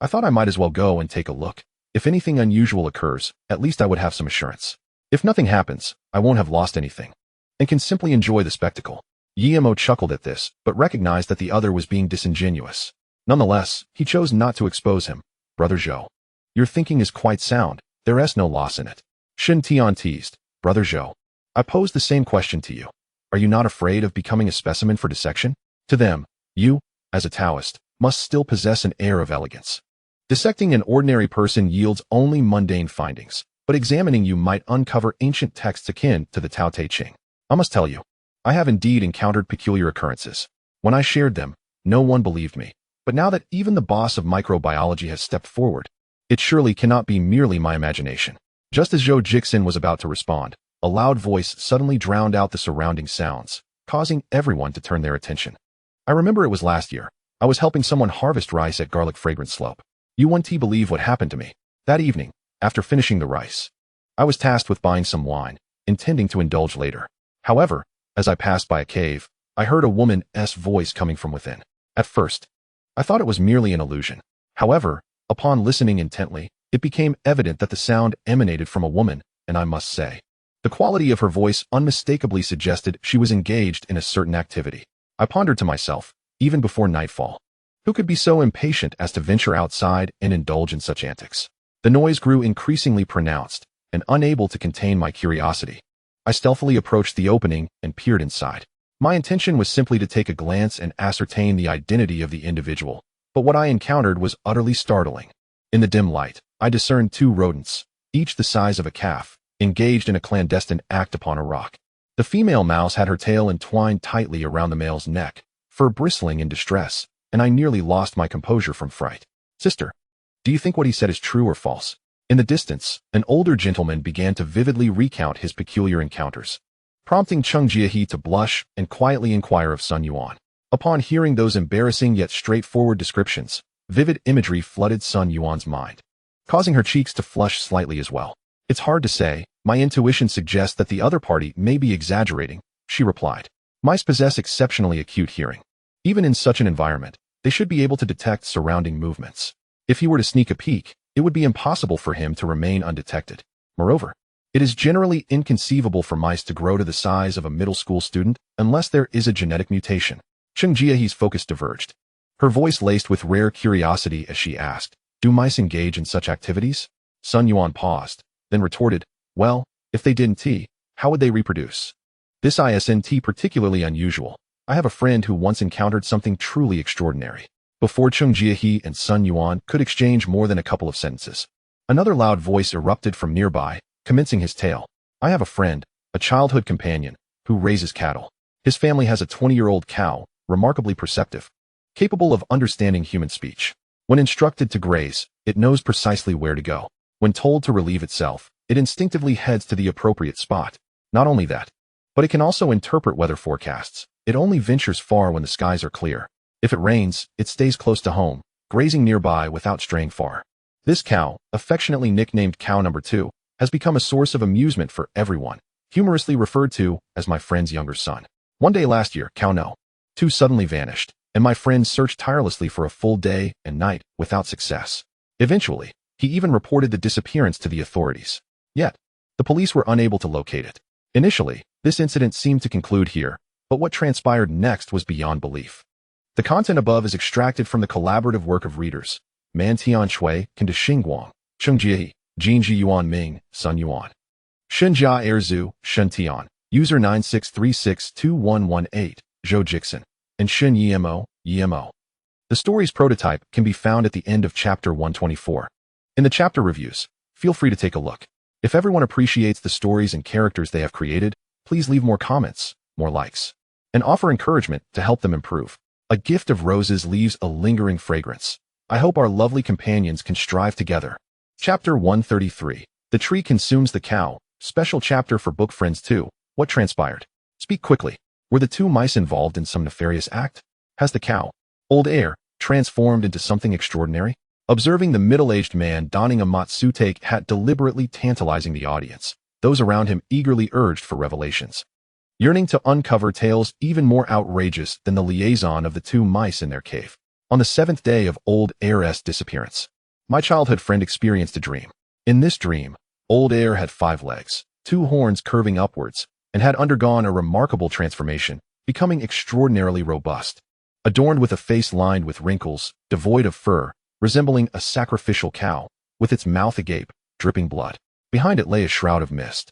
I thought I might as well go and take a look. If anything unusual occurs, at least I would have some assurance. If nothing happens, I won't have lost anything, and can simply enjoy the spectacle. Yimo chuckled at this, but recognized that the other was being disingenuous. Nonetheless, he chose not to expose him. Brother Zhou, your thinking is quite sound. There's no loss in it. Shen Tian teased. Brother Zhou, I pose the same question to you. Are you not afraid of becoming a specimen for dissection? To them, you, as a Taoist, must still possess an air of elegance. Dissecting an ordinary person yields only mundane findings, but examining you might uncover ancient texts akin to the Tao Te Ching. I must tell you, I have indeed encountered peculiar occurrences. When I shared them, no one believed me. But now that even the boss of microbiology has stepped forward, it surely cannot be merely my imagination. Just as Zhou Jixin was about to respond, a loud voice suddenly drowned out the surrounding sounds, causing everyone to turn their attention. I remember it was last year. I was helping someone harvest rice at Garlic Fragrance Slope. You won't believe what happened to me. That evening, after finishing the rice, I was tasked with buying some wine, intending to indulge later. However, as I passed by a cave, I heard a woman's voice coming from within. At first, I thought it was merely an illusion. However, upon listening intently, it became evident that the sound emanated from a woman, and I must say, the quality of her voice unmistakably suggested she was engaged in a certain activity. I pondered to myself, even before nightfall, who could be so impatient as to venture outside and indulge in such antics? The noise grew increasingly pronounced, and unable to contain my curiosity, I stealthily approached the opening and peered inside. My intention was simply to take a glance and ascertain the identity of the individual, but what I encountered was utterly startling. In the dim light, I discerned 2 rodents, each the size of a calf, engaged in a clandestine act upon a rock. The female mouse had her tail entwined tightly around the male's neck, fur bristling in distress, and I nearly lost my composure from fright. Sister, do you think what he said is true or false? In the distance, an older gentleman began to vividly recount his peculiar encounters, prompting Cheng Jiehe to blush and quietly inquire of Sun Yuan. Upon hearing those embarrassing yet straightforward descriptions, vivid imagery flooded Sun Yuan's mind, causing her cheeks to flush slightly as well. It's hard to say. My intuition suggests that the other party may be exaggerating, she replied. Mice possess exceptionally acute hearing. Even in such an environment, they should be able to detect surrounding movements. If he were to sneak a peek, it would be impossible for him to remain undetected. Moreover, it is generally inconceivable for mice to grow to the size of a middle school student unless there is a genetic mutation. Cheng Jiehe's focus diverged, her voice laced with rare curiosity as she asked, "Do mice engage in such activities?" Sun Yuan paused, then retorted, "Well, if they didn't, how would they reproduce? This isn't particularly unusual. I have a friend who once encountered something truly extraordinary." Before Cheng Jiehe and Sun Yuan could exchange more than a couple of sentences, another loud voice erupted from nearby, commencing his tale. "I have a friend, a childhood companion, who raises cattle. His family has a 20-year-old cow, remarkably perceptive, capable of understanding human speech. When instructed to graze, it knows precisely where to go. When told to relieve itself, it instinctively heads to the appropriate spot. Not only that, but it can also interpret weather forecasts. It only ventures far when the skies are clear. If it rains, it stays close to home, grazing nearby without straying far. This cow, affectionately nicknamed Cow Number 2, has become a source of amusement for everyone, humorously referred to as my friend's younger son. One day last year, Cow No. 2 suddenly vanished, and my friend searched tirelessly for a full day and night without success. Eventually, he even reported the disappearance to the authorities. Yet, the police were unable to locate it. Initially, this incident seemed to conclude here, but what transpired next was beyond belief. The content above is extracted from the collaborative work of readers Man Tian Shui, Kenda Xingguang, Cheng Jiehe, Jinji Yuan Ming, Sun Yuan. Shenjia Erzu, Shen Tian, user 96362118, Zhou Jixin, and Shen Yemo, Yemo. The story's prototype can be found at the end of chapter 124. In the chapter reviews, feel free to take a look. If everyone appreciates the stories and characters they have created, please leave more comments, more likes, and offer encouragement to help them improve. A gift of roses leaves a lingering fragrance. I hope our lovely companions can strive together. Chapter 133. The Tree Consumes the Cow. Special chapter for Book Friends 2. What transpired? Speak quickly. Were the two mice involved in some nefarious act? Has the cow, old heir, transformed into something extraordinary? Observing the middle-aged man donning a Matsute hat deliberately tantalizing the audience, those around him eagerly urged for revelations, yearning to uncover tales even more outrageous than the liaison of the two mice in their cave. On the 7th day of Old Heir's disappearance, my childhood friend experienced a dream. In this dream, Old Heir had 5 legs, 2 horns curving upwards, and had undergone a remarkable transformation, becoming extraordinarily robust, adorned with a face lined with wrinkles, devoid of fur, resembling a sacrificial cow, with its mouth agape, dripping blood. Behind it lay a shroud of mist,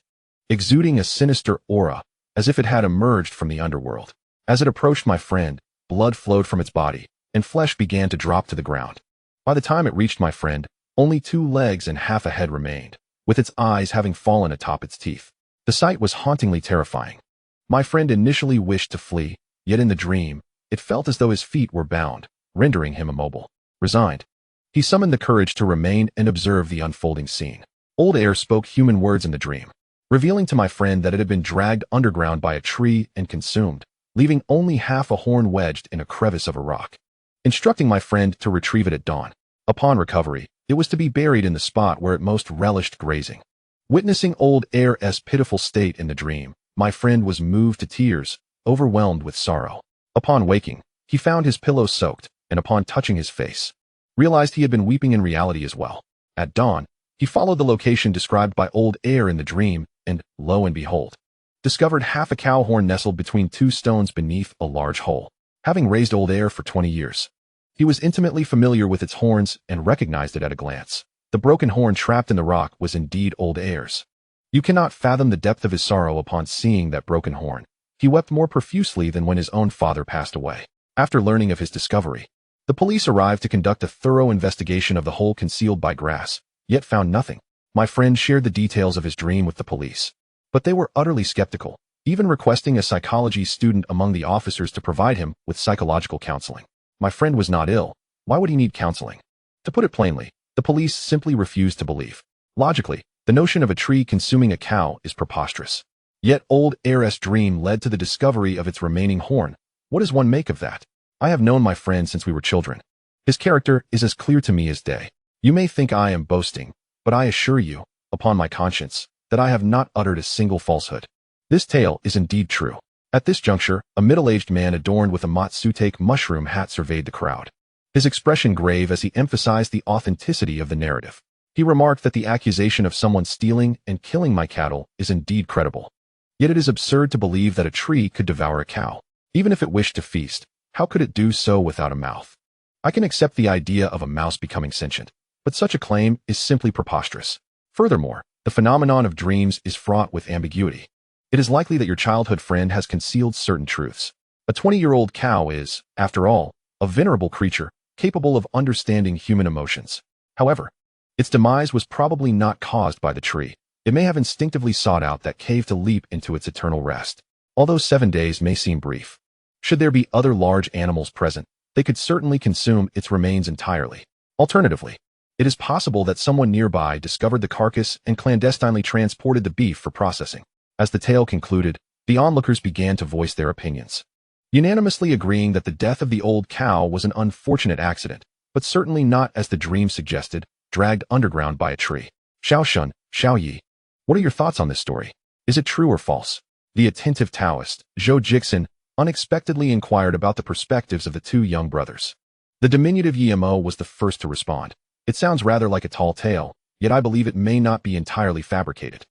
exuding a sinister aura, as if it had emerged from the underworld. As it approached my friend, blood flowed from its body, and flesh began to drop to the ground. By the time it reached my friend, only 2 legs and half a head remained, with its eyes having fallen atop its teeth. The sight was hauntingly terrifying. My friend initially wished to flee, yet in the dream, it felt as though his feet were bound, rendering him immobile. Resigned, he summoned the courage to remain and observe the unfolding scene. Old Heir spoke human words in the dream, revealing to my friend that it had been dragged underground by a tree and consumed, leaving only half a horn wedged in a crevice of a rock, instructing my friend to retrieve it at dawn. Upon recovery, it was to be buried in the spot where it most relished grazing. Witnessing Old Heir's pitiful state in the dream, my friend was moved to tears, overwhelmed with sorrow. Upon waking, he found his pillow soaked, and upon touching his face, realized he had been weeping in reality as well. At dawn, he followed the location described by Old Heir in the dream, and, lo and behold, discovered half a cow horn nestled between 2 stones beneath a large hole. Having raised Old Heir for 20 years, he was intimately familiar with its horns and recognized it at a glance. The broken horn trapped in the rock was indeed Old Heir's. You cannot fathom the depth of his sorrow upon seeing that broken horn. He wept more profusely than when his own father passed away. After learning of his discovery, the police arrived to conduct a thorough investigation of the hole concealed by grass, yet found nothing. My friend shared the details of his dream with the police, but they were utterly skeptical, even requesting a psychology student among the officers to provide him with psychological counseling. My friend was not ill. Why would he need counseling? To put it plainly, the police simply refused to believe. Logically, the notion of a tree consuming a cow is preposterous. Yet old heiress dream led to the discovery of its remaining horn. What does one make of that? I have known my friend since we were children. His character is as clear to me as day. You may think I am boasting, but I assure you, upon my conscience, that I have not uttered a single falsehood. This tale is indeed true. At this juncture, a middle-aged man adorned with a matsutake mushroom hat surveyed the crowd. His expression grave as he emphasized the authenticity of the narrative. He remarked that the accusation of someone stealing and killing my cattle is indeed credible. Yet it is absurd to believe that a tree could devour a cow. Even if it wished to feast, how could it do so without a mouth? I can accept the idea of a mouse becoming sentient, but such a claim is simply preposterous. Furthermore, the phenomenon of dreams is fraught with ambiguity. It is likely that your childhood friend has concealed certain truths. A 20-year-old cow is, after all, a venerable creature, capable of understanding human emotions. However, its demise was probably not caused by the tree. It may have instinctively sought out that cave to leap into its eternal rest. Although 7 days may seem brief, should there be other large animals present, they could certainly consume its remains entirely. Alternatively, it is possible that someone nearby discovered the carcass and clandestinely transported the beef for processing. As the tale concluded, the onlookers began to voice their opinions, unanimously agreeing that the death of the old cow was an unfortunate accident, but certainly not, as the dream suggested, dragged underground by a tree. Xiao Shun, Xiao Yi, what are your thoughts on this story? Is it true or false? The attentive Taoist, Zhao Jiang, unexpectedly inquired about the perspectives of the two young brothers. The diminutive Yimo was the first to respond. It sounds rather like a tall tale, yet I believe it may not be entirely fabricated.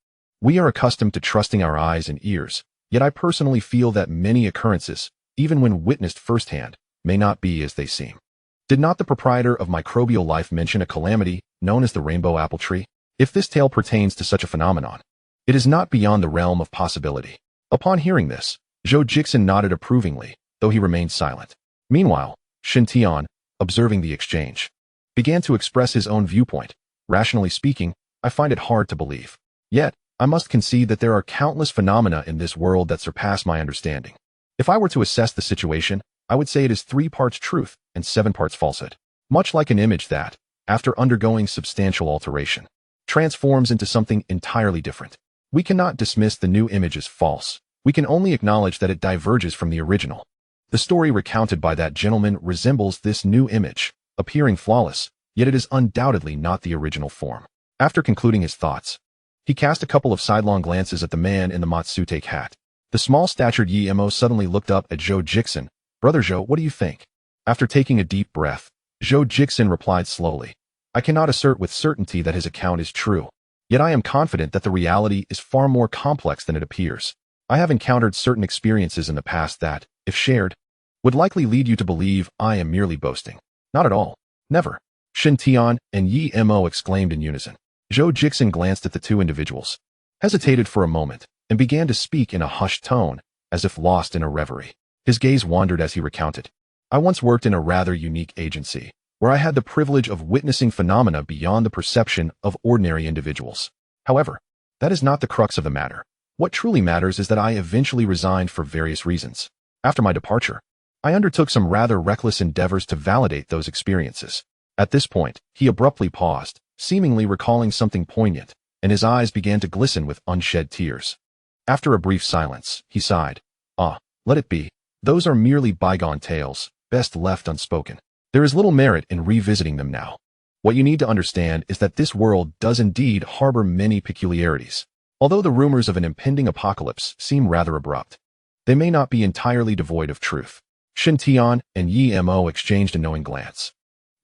We are accustomed to trusting our eyes and ears, yet I personally feel that many occurrences, even when witnessed firsthand, may not be as they seem. Did not the proprietor of Microbial Life mention a calamity known as the rainbow apple tree? If this tale pertains to such a phenomenon, it is not beyond the realm of possibility. Upon hearing this, Zhao Jiang nodded approvingly, though he remained silent. Meanwhile, Shen Tian, observing the exchange, began to express his own viewpoint. Rationally speaking, I find it hard to believe. Yet, I must concede that there are countless phenomena in this world that surpass my understanding. If I were to assess the situation, I would say it is 3 parts truth and 7 parts falsehood. Much like an image that, after undergoing substantial alteration, transforms into something entirely different. We cannot dismiss the new image as false. We can only acknowledge that it diverges from the original. The story recounted by that gentleman resembles this new image, appearing flawless, yet it is undoubtedly not the original form. After concluding his thoughts, he cast a couple of sidelong glances at the man in the matsutake hat. The small-statured Yimo suddenly looked up at Zhao Jiang. Brother Zhao, what do you think? After taking a deep breath, Zhao Jiang replied slowly, I cannot assert with certainty that his account is true, yet I am confident that the reality is far more complex than it appears. I have encountered certain experiences in the past that, if shared, would likely lead you to believe I am merely boasting. Not at all. Never. Shen Tian and Yimo exclaimed in unison. Zhao Jiang glanced at the two individuals, hesitated for a moment, and began to speak in a hushed tone, as if lost in a reverie. His gaze wandered as he recounted. I once worked in a rather unique agency, where I had the privilege of witnessing phenomena beyond the perception of ordinary individuals. However, that is not the crux of the matter. What truly matters is that I eventually resigned for various reasons. After my departure, I undertook some rather reckless endeavors to validate those experiences. At this point, he abruptly paused, seemingly recalling something poignant, and his eyes began to glisten with unshed tears. After a brief silence, he sighed. Ah, let it be. Those are merely bygone tales, best left unspoken. There is little merit in revisiting them now. What you need to understand is that this world does indeed harbor many peculiarities. Although the rumors of an impending apocalypse seem rather abrupt, they may not be entirely devoid of truth. Shen Tian and Yimo exchanged a knowing glance,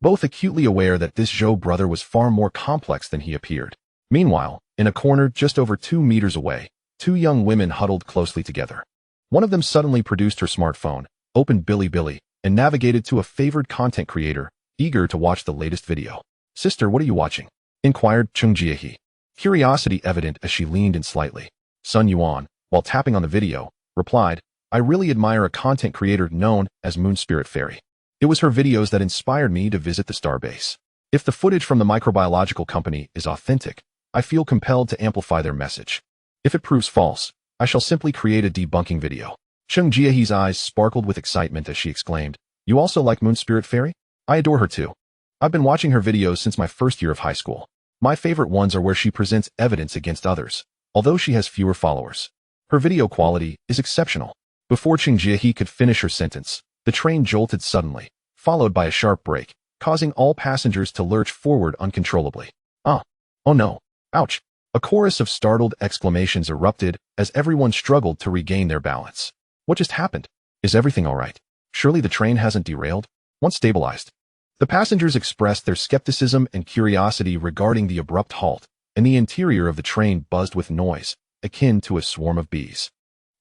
both acutely aware that this Zhou brother was far more complex than he appeared. Meanwhile, in a corner just over 2 meters away, 2 young women huddled closely together. One of them suddenly produced her smartphone, opened Bilibili, and navigated to a favored content creator, eager to watch the latest video. Sister, what are you watching? Inquired Cheng Jiehe, curiosity evident as she leaned in slightly. Sun Yuan, while tapping on the video, replied, I really admire a content creator known as Moon Spirit Fairy. It was her videos that inspired me to visit the starbase. If the footage from the microbiological company is authentic, I feel compelled to amplify their message. If it proves false, I shall simply create a debunking video. Cheng Jiehe's eyes sparkled with excitement as she exclaimed, You also like Moon Spirit Fairy? I adore her too. I've been watching her videos since my first year of high school. My favorite ones are where she presents evidence against others, although she has fewer followers. Her video quality is exceptional. Before Qing Jiehe could finish her sentence, the train jolted suddenly, followed by a sharp brake, causing all passengers to lurch forward uncontrollably. Oh no. Ouch. A chorus of startled exclamations erupted as everyone struggled to regain their balance. What just happened? Is everything all right? Surely the train hasn't derailed? Once stabilized. The passengers expressed their skepticism and curiosity regarding the abrupt halt, and the interior of the train buzzed with noise, akin to a swarm of bees.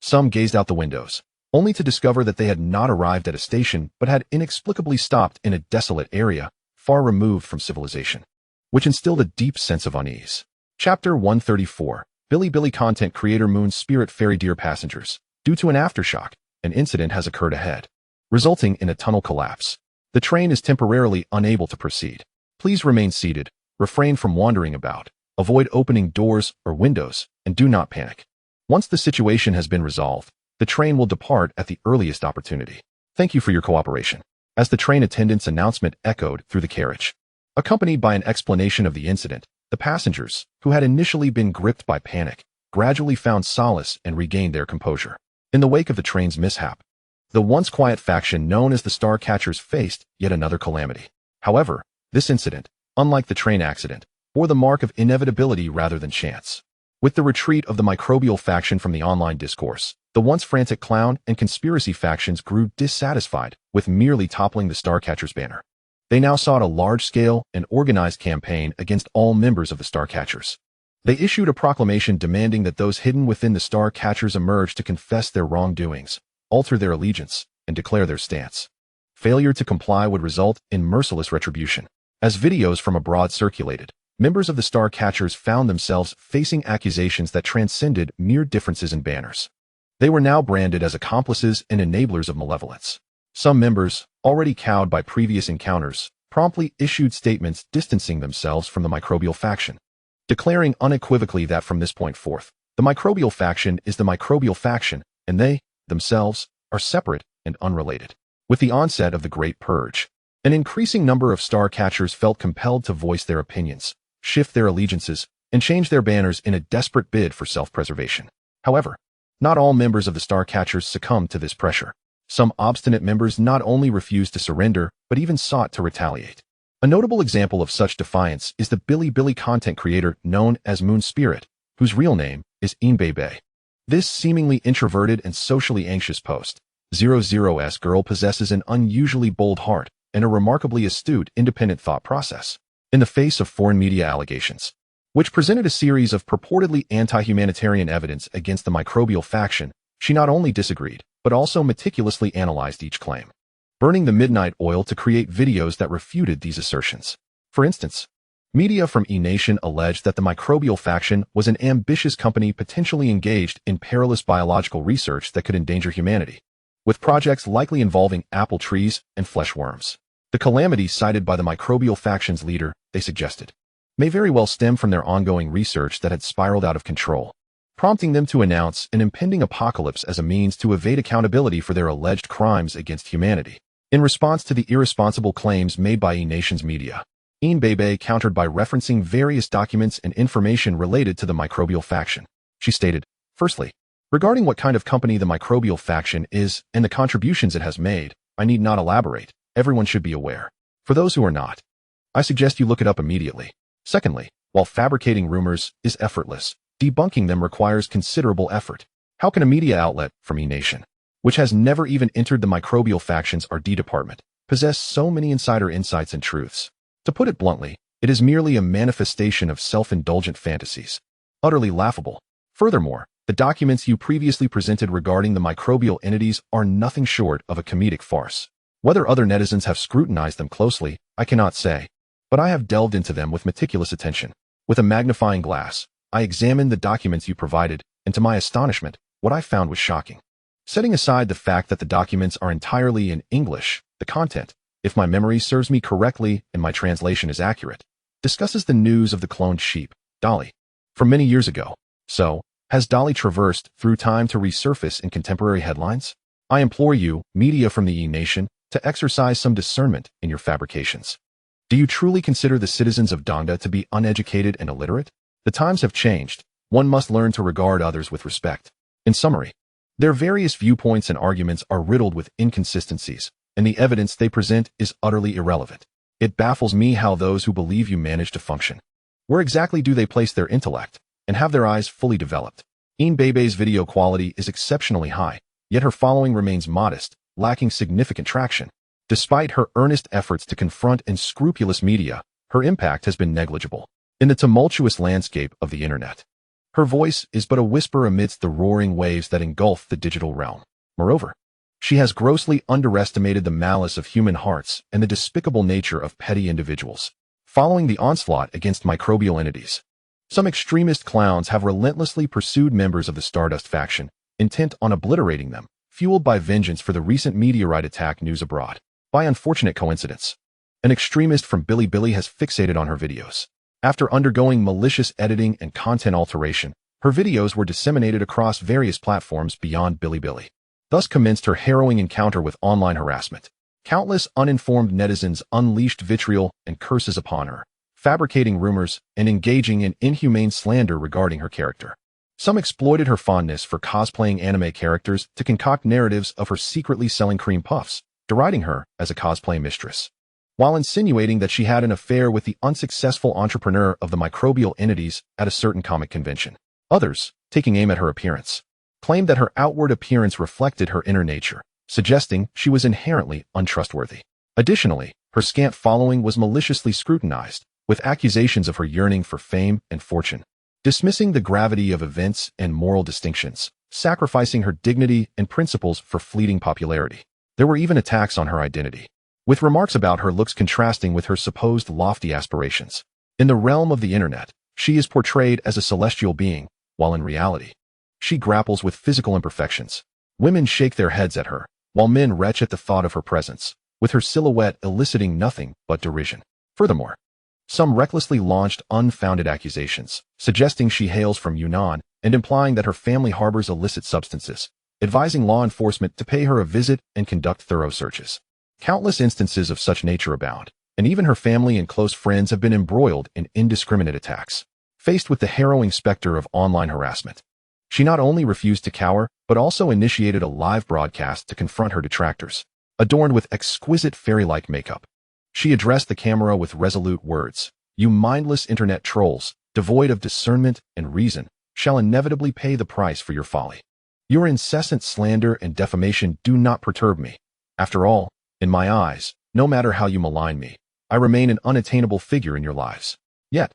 Some gazed out the windows, only to discover that they had not arrived at a station but had inexplicably stopped in a desolate area, far removed from civilization, which instilled a deep sense of unease. Chapter 134. Billy content creator Moon Spirit Fairy. Dear passengers, due to an aftershock, an incident has occurred ahead, resulting in a tunnel collapse. The train is temporarily unable to proceed. Please remain seated, refrain from wandering about, avoid opening doors or windows, and do not panic. Once the situation has been resolved, the train will depart at the earliest opportunity. Thank you for your cooperation. As the train attendant's announcement echoed through the carriage, accompanied by an explanation of the incident, the passengers, who had initially been gripped by panic, gradually found solace and regained their composure. In the wake of the train's mishap, the once quiet faction known as the Starcatchers faced yet another calamity. However, this incident, unlike the train accident, bore the mark of inevitability rather than chance. With the retreat of the microbial faction from the online discourse, the once frantic clown and conspiracy factions grew dissatisfied with merely toppling the Starcatchers banner. They now sought a large-scale and organized campaign against all members of the Starcatchers. They issued a proclamation demanding that those hidden within the Starcatchers emerge to confess their wrongdoings, alter their allegiance, and declare their stance. Failure to comply would result in merciless retribution. As videos from abroad circulated, members of the Starcatchers found themselves facing accusations that transcended mere differences in banners. They were now branded as accomplices and enablers of malevolence. Some members, already cowed by previous encounters, promptly issued statements distancing themselves from the microbial faction, declaring unequivocally that from this point forth, the microbial faction is the microbial faction, and they, themselves, are separate and unrelated. With the onset of the Great Purge, an increasing number of Starcatchers felt compelled to voice their opinions, shift their allegiances, and change their banners in a desperate bid for self-preservation. However, not all members of the Starcatchers succumbed to this pressure. Some obstinate members not only refused to surrender, but even sought to retaliate. A notable example of such defiance is the Billy content creator known as Moon Spirit, whose real name is Inbebe. This seemingly introverted and socially anxious post-00s girl possesses an unusually bold heart and a remarkably astute independent thought process. In the face of foreign media allegations, which presented a series of purportedly anti-humanitarian evidence against the microbial faction, she not only disagreed, but also meticulously analyzed each claim, burning the midnight oil to create videos that refuted these assertions. For instance, media from E-Nation alleged that the microbial faction was an ambitious company potentially engaged in perilous biological research that could endanger humanity, with projects likely involving apple trees and flesh worms. The calamity cited by the microbial faction's leader, they suggested, may very well stem from their ongoing research that had spiraled out of control, prompting them to announce an impending apocalypse as a means to evade accountability for their alleged crimes against humanity. In response to the irresponsible claims made by E-Nation's media, Inbebe countered by referencing various documents and information related to the microbial faction. She stated, firstly, regarding what kind of company the microbial faction is and the contributions it has made, I need not elaborate. Everyone should be aware. For those who are not, I suggest you look it up immediately. Secondly, while fabricating rumors is effortless, debunking them requires considerable effort. How can a media outlet from E-Nation, which has never even entered the microbial faction's R&D department, possess so many insider insights and truths? To put it bluntly, it is merely a manifestation of self-indulgent fantasies. Utterly laughable. Furthermore, the documents you previously presented regarding the microbial entities are nothing short of a comedic farce. Whether other netizens have scrutinized them closely, I cannot say, but I have delved into them with meticulous attention. With a magnifying glass, I examined the documents you provided, and to my astonishment, what I found was shocking. Setting aside the fact that the documents are entirely in English, the content, if my memory serves me correctly and my translation is accurate, discusses the news of the cloned sheep, Dolly, from many years ago. So, has Dolly traversed through time to resurface in contemporary headlines? I implore you, media from the E-Nation, to exercise some discernment in your fabrications. Do you truly consider the citizens of Dongda to be uneducated and illiterate? The times have changed. One must learn to regard others with respect. In summary, their various viewpoints and arguments are riddled with inconsistencies, and the evidence they present is utterly irrelevant. It baffles me how those who believe you manage to function. Where exactly do they place their intellect, and have their eyes fully developed? Bebe's video quality is exceptionally high, yet her following remains modest, lacking significant traction. Despite her earnest efforts to confront unscrupulous media, her impact has been negligible. In the tumultuous landscape of the internet, her voice is but a whisper amidst the roaring waves that engulf the digital realm. Moreover, she has grossly underestimated the malice of human hearts and the despicable nature of petty individuals. Following the onslaught against microbial entities, some extremist clowns have relentlessly pursued members of the Stardust faction, intent on obliterating them, fueled by vengeance for the recent meteorite attack news abroad. By unfortunate coincidence, an extremist from Bilibili has fixated on her videos. After undergoing malicious editing and content alteration, her videos were disseminated across various platforms beyond Bilibili. Thus commenced her harrowing encounter with online harassment. Countless uninformed netizens unleashed vitriol and curses upon her, fabricating rumors and engaging in inhumane slander regarding her character. Some exploited her fondness for cosplaying anime characters to concoct narratives of her secretly selling cream puffs, deriding her as a cosplay mistress, while insinuating that she had an affair with the unsuccessful entrepreneur of the microbial entities at a certain comic convention. Others, taking aim at her appearance, claimed that her outward appearance reflected her inner nature, suggesting she was inherently untrustworthy. Additionally, her scant following was maliciously scrutinized, with accusations of her yearning for fame and fortune, dismissing the gravity of events and moral distinctions, sacrificing her dignity and principles for fleeting popularity. There were even attacks on her identity, with remarks about her looks contrasting with her supposed lofty aspirations. In the realm of the internet, she is portrayed as a celestial being, while in reality, she grapples with physical imperfections. Women shake their heads at her, while men retch at the thought of her presence, with her silhouette eliciting nothing but derision. Furthermore, some recklessly launched unfounded accusations, suggesting she hails from Yunnan and implying that her family harbors illicit substances, advising law enforcement to pay her a visit and conduct thorough searches. Countless instances of such nature abound, and even her family and close friends have been embroiled in indiscriminate attacks. Faced with the harrowing specter of online harassment, she not only refused to cower, but also initiated a live broadcast to confront her detractors. Adorned with exquisite fairy-like makeup, she addressed the camera with resolute words. "You mindless internet trolls, devoid of discernment and reason, shall inevitably pay the price for your folly. Your incessant slander and defamation do not perturb me. After all, in my eyes, no matter how you malign me, I remain an unattainable figure in your lives. Yet,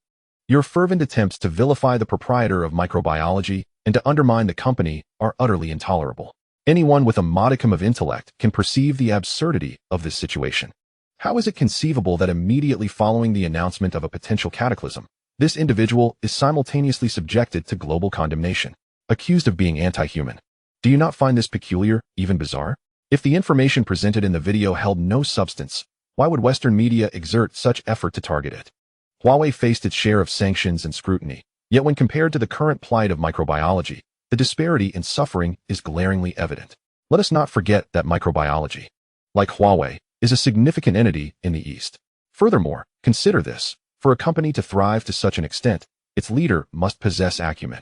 your fervent attempts to vilify the proprietor of microbiology and to undermine the company are utterly intolerable. Anyone with a modicum of intellect can perceive the absurdity of this situation. How is it conceivable that immediately following the announcement of a potential cataclysm, this individual is simultaneously subjected to global condemnation, accused of being anti-human? Do you not find this peculiar, even bizarre? If the information presented in the video held no substance, why would Western media exert such effort to target it? Huawei faced its share of sanctions and scrutiny, yet when compared to the current plight of microbiology, the disparity in suffering is glaringly evident. Let us not forget that microbiology, like Huawei, is a significant entity in the East. Furthermore, consider this: for a company to thrive to such an extent, its leader must possess acumen.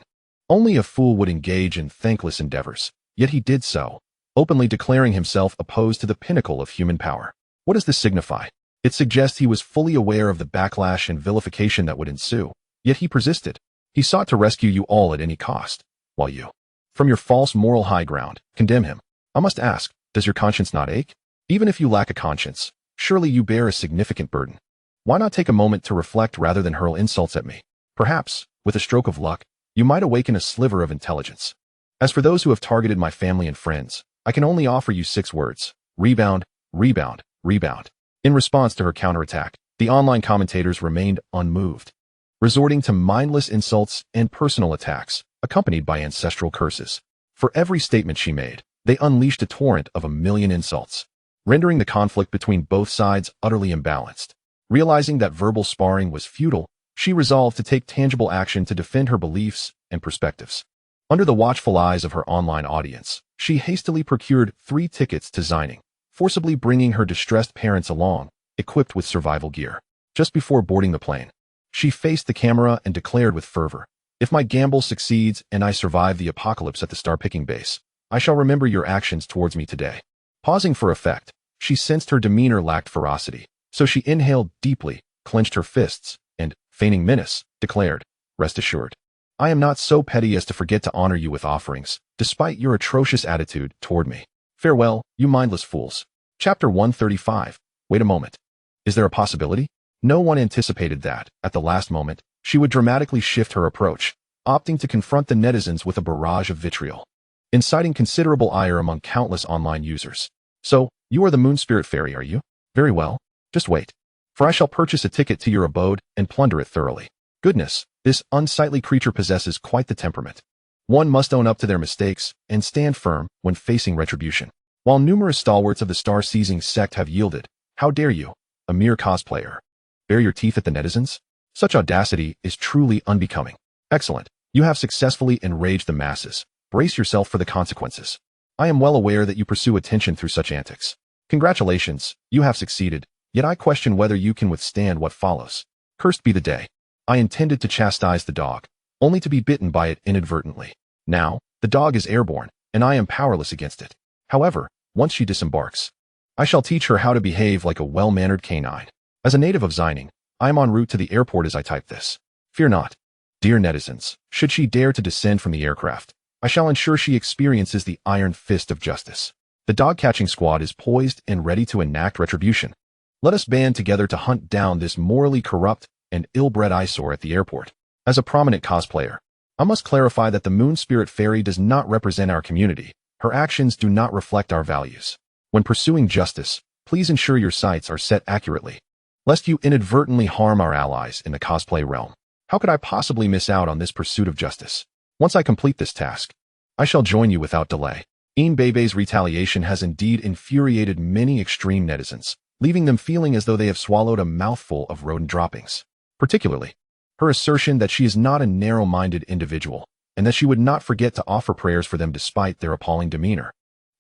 Only a fool would engage in thankless endeavors, yet he did so, openly declaring himself opposed to the pinnacle of human power. What does this signify? It suggests he was fully aware of the backlash and vilification that would ensue, yet he persisted. He sought to rescue you all at any cost, while you, from your false moral high ground, condemn him. I must ask, does your conscience not ache? Even if you lack a conscience, surely you bear a significant burden. Why not take a moment to reflect rather than hurl insults at me? Perhaps, with a stroke of luck, you might awaken a sliver of intelligence. As for those who have targeted my family and friends, I can only offer you 6 words: rebound, rebound, rebound. In response to her counterattack, the online commentators remained unmoved, resorting to mindless insults and personal attacks, accompanied by ancestral curses. For every statement she made, they unleashed a torrent of 1,000,000 insults, rendering the conflict between both sides utterly imbalanced. Realizing that verbal sparring was futile, she resolved to take tangible action to defend her beliefs and perspectives. Under the watchful eyes of her online audience, she hastily procured 3 tickets to Resignation, forcibly bringing her distressed parents along, equipped with survival gear. Just before boarding the plane, she faced the camera and declared with fervor, "If my gamble succeeds and I survive the apocalypse at the star-picking base, I shall remember your actions towards me today." Pausing for effect, she sensed her demeanor lacked ferocity, so she inhaled deeply, clenched her fists, and, feigning menace, declared, "Rest assured, I am not so petty as to forget to honor you with offerings, despite your atrocious attitude toward me. Farewell, you mindless fools." Chapter 135. Wait a moment. Is there a possibility? No one anticipated that, at the last moment, she would dramatically shift her approach, opting to confront the netizens with a barrage of vitriol, inciting considerable ire among countless online users. "So, you are the Moon Spirit Fairy, are you? Very well. Just wait. For I shall purchase a ticket to your abode and plunder it thoroughly." Goodness, this unsightly creature possesses quite the temperament. One must own up to their mistakes and stand firm when facing retribution. While numerous stalwarts of the star-seizing sect have yielded, how dare you, a mere cosplayer, bare your teeth at the netizens? Such audacity is truly unbecoming. Excellent. You have successfully enraged the masses. Brace yourself for the consequences. I am well aware that you pursue attention through such antics. Congratulations, you have succeeded, yet I question whether you can withstand what follows. Cursed be the day. I intended to chastise the dog, only to be bitten by it inadvertently. Now, the dog is airborne, and I am powerless against it. However, once she disembarks, I shall teach her how to behave like a well-mannered canine. As a native of Xining, I am en route to the airport as I type this. Fear not, dear netizens, should she dare to descend from the aircraft, I shall ensure she experiences the iron fist of justice. The dog-catching squad is poised and ready to enact retribution. Let us band together to hunt down this morally corrupt and ill-bred eyesore at the airport. As a prominent cosplayer, I must clarify that the Moon Spirit Fairy does not represent our community. Her actions do not reflect our values. When pursuing justice, please ensure your sights are set accurately, lest you inadvertently harm our allies in the cosplay realm. How could I possibly miss out on this pursuit of justice? Once I complete this task, I shall join you without delay. Bebe's retaliation has indeed infuriated many extreme netizens, leaving them feeling as though they have swallowed a mouthful of rodent droppings. Particularly, her assertion that she is not a narrow-minded individual, and that she would not forget to offer prayers for them despite their appalling demeanor,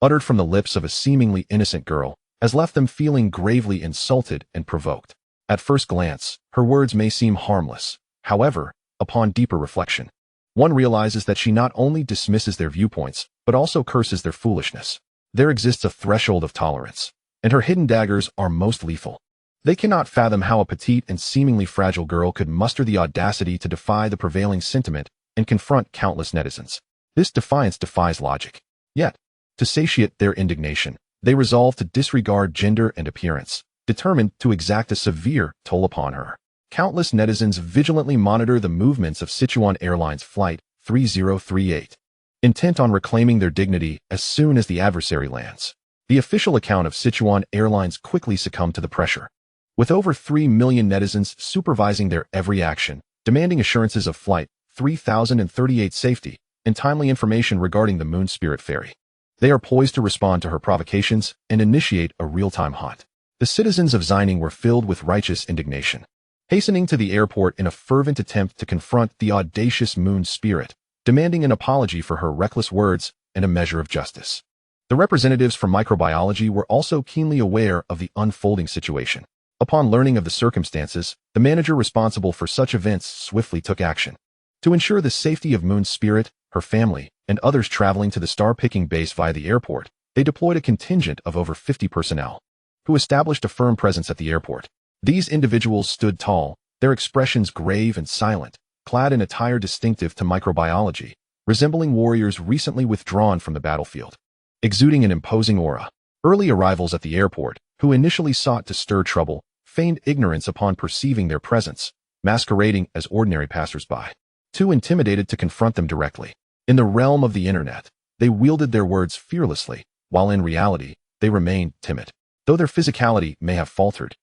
uttered from the lips of a seemingly innocent girl, has left them feeling gravely insulted and provoked. At first glance, her words may seem harmless. However, upon deeper reflection, one realizes that she not only dismisses their viewpoints, but also curses their foolishness. There exists a threshold of tolerance, and her hidden daggers are most lethal. They cannot fathom how a petite and seemingly fragile girl could muster the audacity to defy the prevailing sentiment and confront countless netizens. This defiance defies logic. Yet, to satiate their indignation, they resolve to disregard gender and appearance, determined to exact a severe toll upon her. Countless netizens vigilantly monitor the movements of Sichuan Airlines Flight 3038, intent on reclaiming their dignity as soon as the adversary lands. The official account of Sichuan Airlines quickly succumbed to the pressure, with over 3 million netizens supervising their every action, demanding assurances of Flight 3038 safety and timely information regarding the Moon Spirit Fairy. They are poised to respond to her provocations and initiate a real-time hunt. The citizens of Xining were filled with righteous indignation, hastening to the airport in a fervent attempt to confront the audacious Moon Spirit, demanding an apology for her reckless words and a measure of justice. The representatives from microbiology were also keenly aware of the unfolding situation. Upon learning of the circumstances, the manager responsible for such events swiftly took action. To ensure the safety of Moon Spirit, her family, and others traveling to the star-picking base via the airport, they deployed a contingent of over 50 personnel, who established a firm presence at the airport. These individuals stood tall, their expressions grave and silent, clad in attire distinctive to microbiology, resembling warriors recently withdrawn from the battlefield, exuding an imposing aura. Early arrivals at the airport, who initially sought to stir trouble, feigned ignorance upon perceiving their presence, masquerading as ordinary passers-by, too intimidated to confront them directly. In the realm of the internet, they wielded their words fearlessly, while in reality, they remained timid. Though their physicality may have faltered,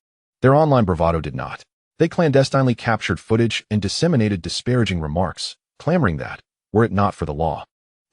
their online bravado did not. They clandestinely captured footage and disseminated disparaging remarks, clamoring that, were it not for the law,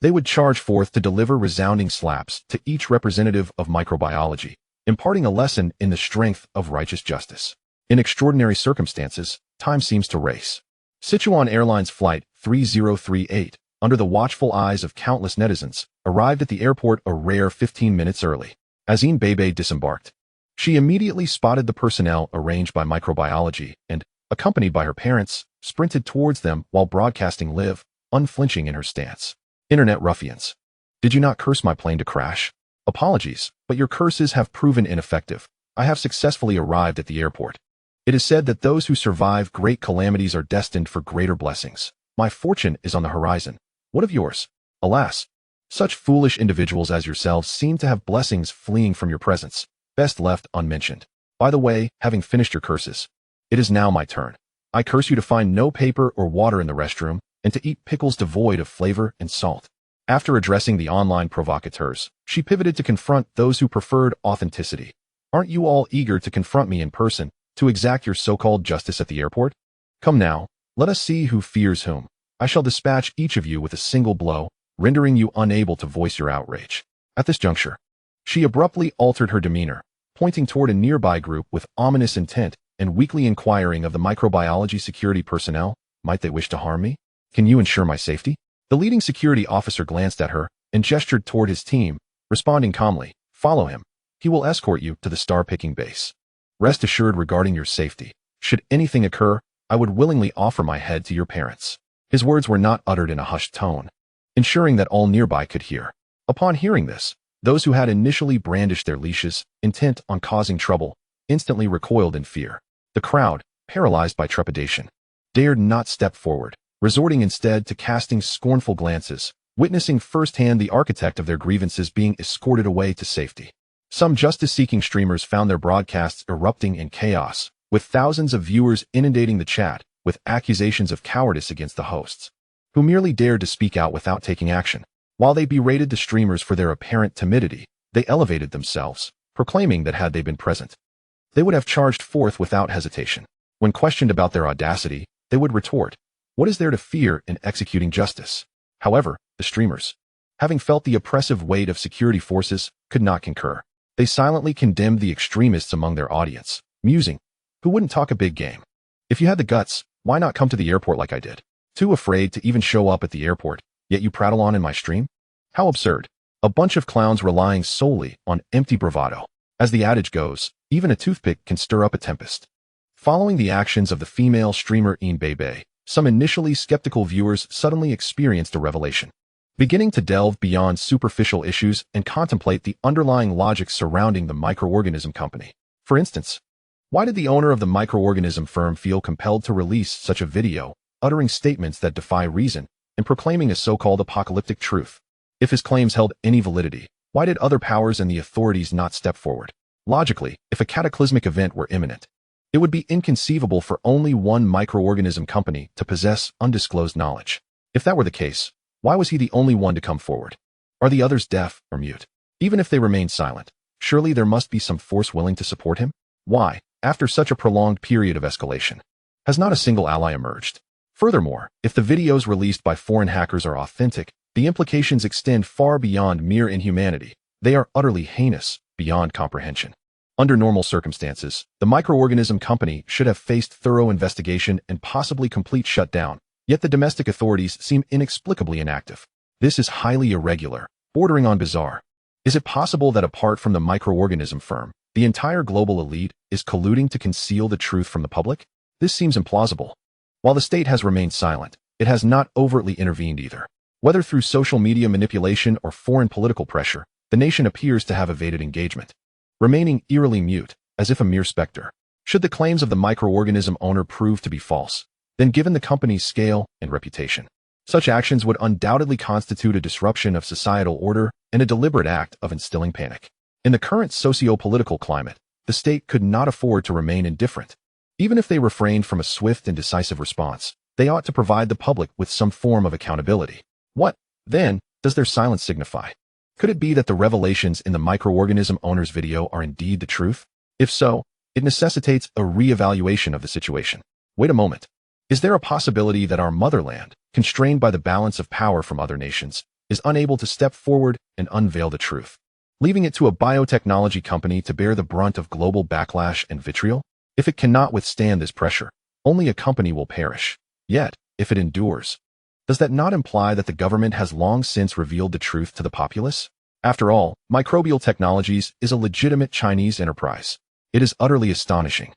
they would charge forth to deliver resounding slaps to each representative of microbiology, imparting a lesson in the strength of righteous justice. In extraordinary circumstances, time seems to race. Sichuan Airlines Flight 3038, under the watchful eyes of countless netizens, arrived at the airport a rare 15 minutes early. As Bebe disembarked, she immediately spotted the personnel arranged by microbiology and, accompanied by her parents, sprinted towards them while broadcasting live, unflinching in her stance. Internet ruffians. Did you not curse my plane to crash? Apologies, but your curses have proven ineffective. I have successfully arrived at the airport. It is said that those who survive great calamities are destined for greater blessings. My fortune is on the horizon. What of yours? Alas, such foolish individuals as yourselves seem to have blessings fleeing from your presence, best left unmentioned. By the way, having finished your curses, it is now my turn. I curse you to find no paper or water in the restroom, and to eat pickles devoid of flavor and salt. After addressing the online provocateurs, she pivoted to confront those who preferred authenticity. Aren't you all eager to confront me in person, to exact your so-called justice at the airport? Come now, let us see who fears whom. I shall dispatch each of you with a single blow, rendering you unable to voice your outrage. At this juncture, she abruptly altered her demeanor, pointing toward a nearby group with ominous intent and weakly inquiring of the microbiology security personnel, might they wish to harm me? Can you ensure my safety? The leading security officer glanced at her and gestured toward his team, responding calmly, follow him. He will escort you to the star-picking base. Rest assured regarding your safety. Should anything occur, I would willingly offer my head to your parents. His words were not uttered in a hushed tone, ensuring that all nearby could hear. Upon hearing this, those who had initially brandished their leashes, intent on causing trouble, instantly recoiled in fear. The crowd, paralyzed by trepidation, dared not step forward, resorting instead to casting scornful glances, witnessing firsthand the architect of their grievances being escorted away to safety. Some justice-seeking streamers found their broadcasts erupting in chaos, with thousands of viewers inundating the chat with accusations of cowardice against the hosts, who merely dared to speak out without taking action. While they berated the streamers for their apparent timidity, they elevated themselves, proclaiming that had they been present, they would have charged forth without hesitation. When questioned about their audacity, they would retort, what is there to fear in executing justice? However, the streamers, having felt the oppressive weight of security forces, could not concur. They silently condemned the extremists among their audience, musing, who wouldn't talk a big game? If you had the guts, why not come to the airport like I did? Too afraid to even show up at the airport, yet you prattle on in my stream? How absurd. A bunch of clowns relying solely on empty bravado. As the adage goes, even a toothpick can stir up a tempest. Following the actions of the female streamer Bebe, some initially skeptical viewers suddenly experienced a revelation. Beginning to delve beyond superficial issues and contemplate the underlying logic surrounding the microorganism company. For instance, why did the owner of the microorganism firm feel compelled to release such a video, uttering statements that defy reason and proclaiming a so-called apocalyptic truth? If his claims held any validity, why did other powers and the authorities not step forward? Logically, if a cataclysmic event were imminent, it would be inconceivable for only one microorganism company to possess undisclosed knowledge. If that were the case, why was he the only one to come forward? Are the others deaf or mute? Even if they remain silent, surely there must be some force willing to support him? Why, after such a prolonged period of escalation, has not a single ally emerged? Furthermore, if the videos released by foreign hackers are authentic, the implications extend far beyond mere inhumanity. They are utterly heinous, beyond comprehension. Under normal circumstances, the microorganism company should have faced thorough investigation and possibly complete shutdown, yet the domestic authorities seem inexplicably inactive. This is highly irregular, bordering on bizarre. Is it possible that apart from the microorganism firm, the entire global elite is colluding to conceal the truth from the public? This seems implausible. While the state has remained silent, it has not overtly intervened either. Whether through social media manipulation or foreign political pressure, the nation appears to have evaded engagement, remaining eerily mute, as if a mere specter. Should the claims of the microorganism owner prove to be false, then given the company's scale and reputation, such actions would undoubtedly constitute a disruption of societal order and a deliberate act of instilling panic. In the current socio-political climate, the state could not afford to remain indifferent. Even if they refrained from a swift and decisive response, they ought to provide the public with some form of accountability. What, then, does their silence signify? Could it be that the revelations in the microorganism owner's video are indeed the truth? If so, it necessitates a re-evaluation of the situation. Wait a moment. Is there a possibility that our motherland, constrained by the balance of power from other nations, is unable to step forward and unveil the truth, leaving it to a biotechnology company to bear the brunt of global backlash and vitriol? If it cannot withstand this pressure, only a company will perish. Yet, if it endures, does that not imply that the government has long since revealed the truth to the populace? After all, Microbial Technologies is a legitimate Chinese enterprise. It is utterly astonishing.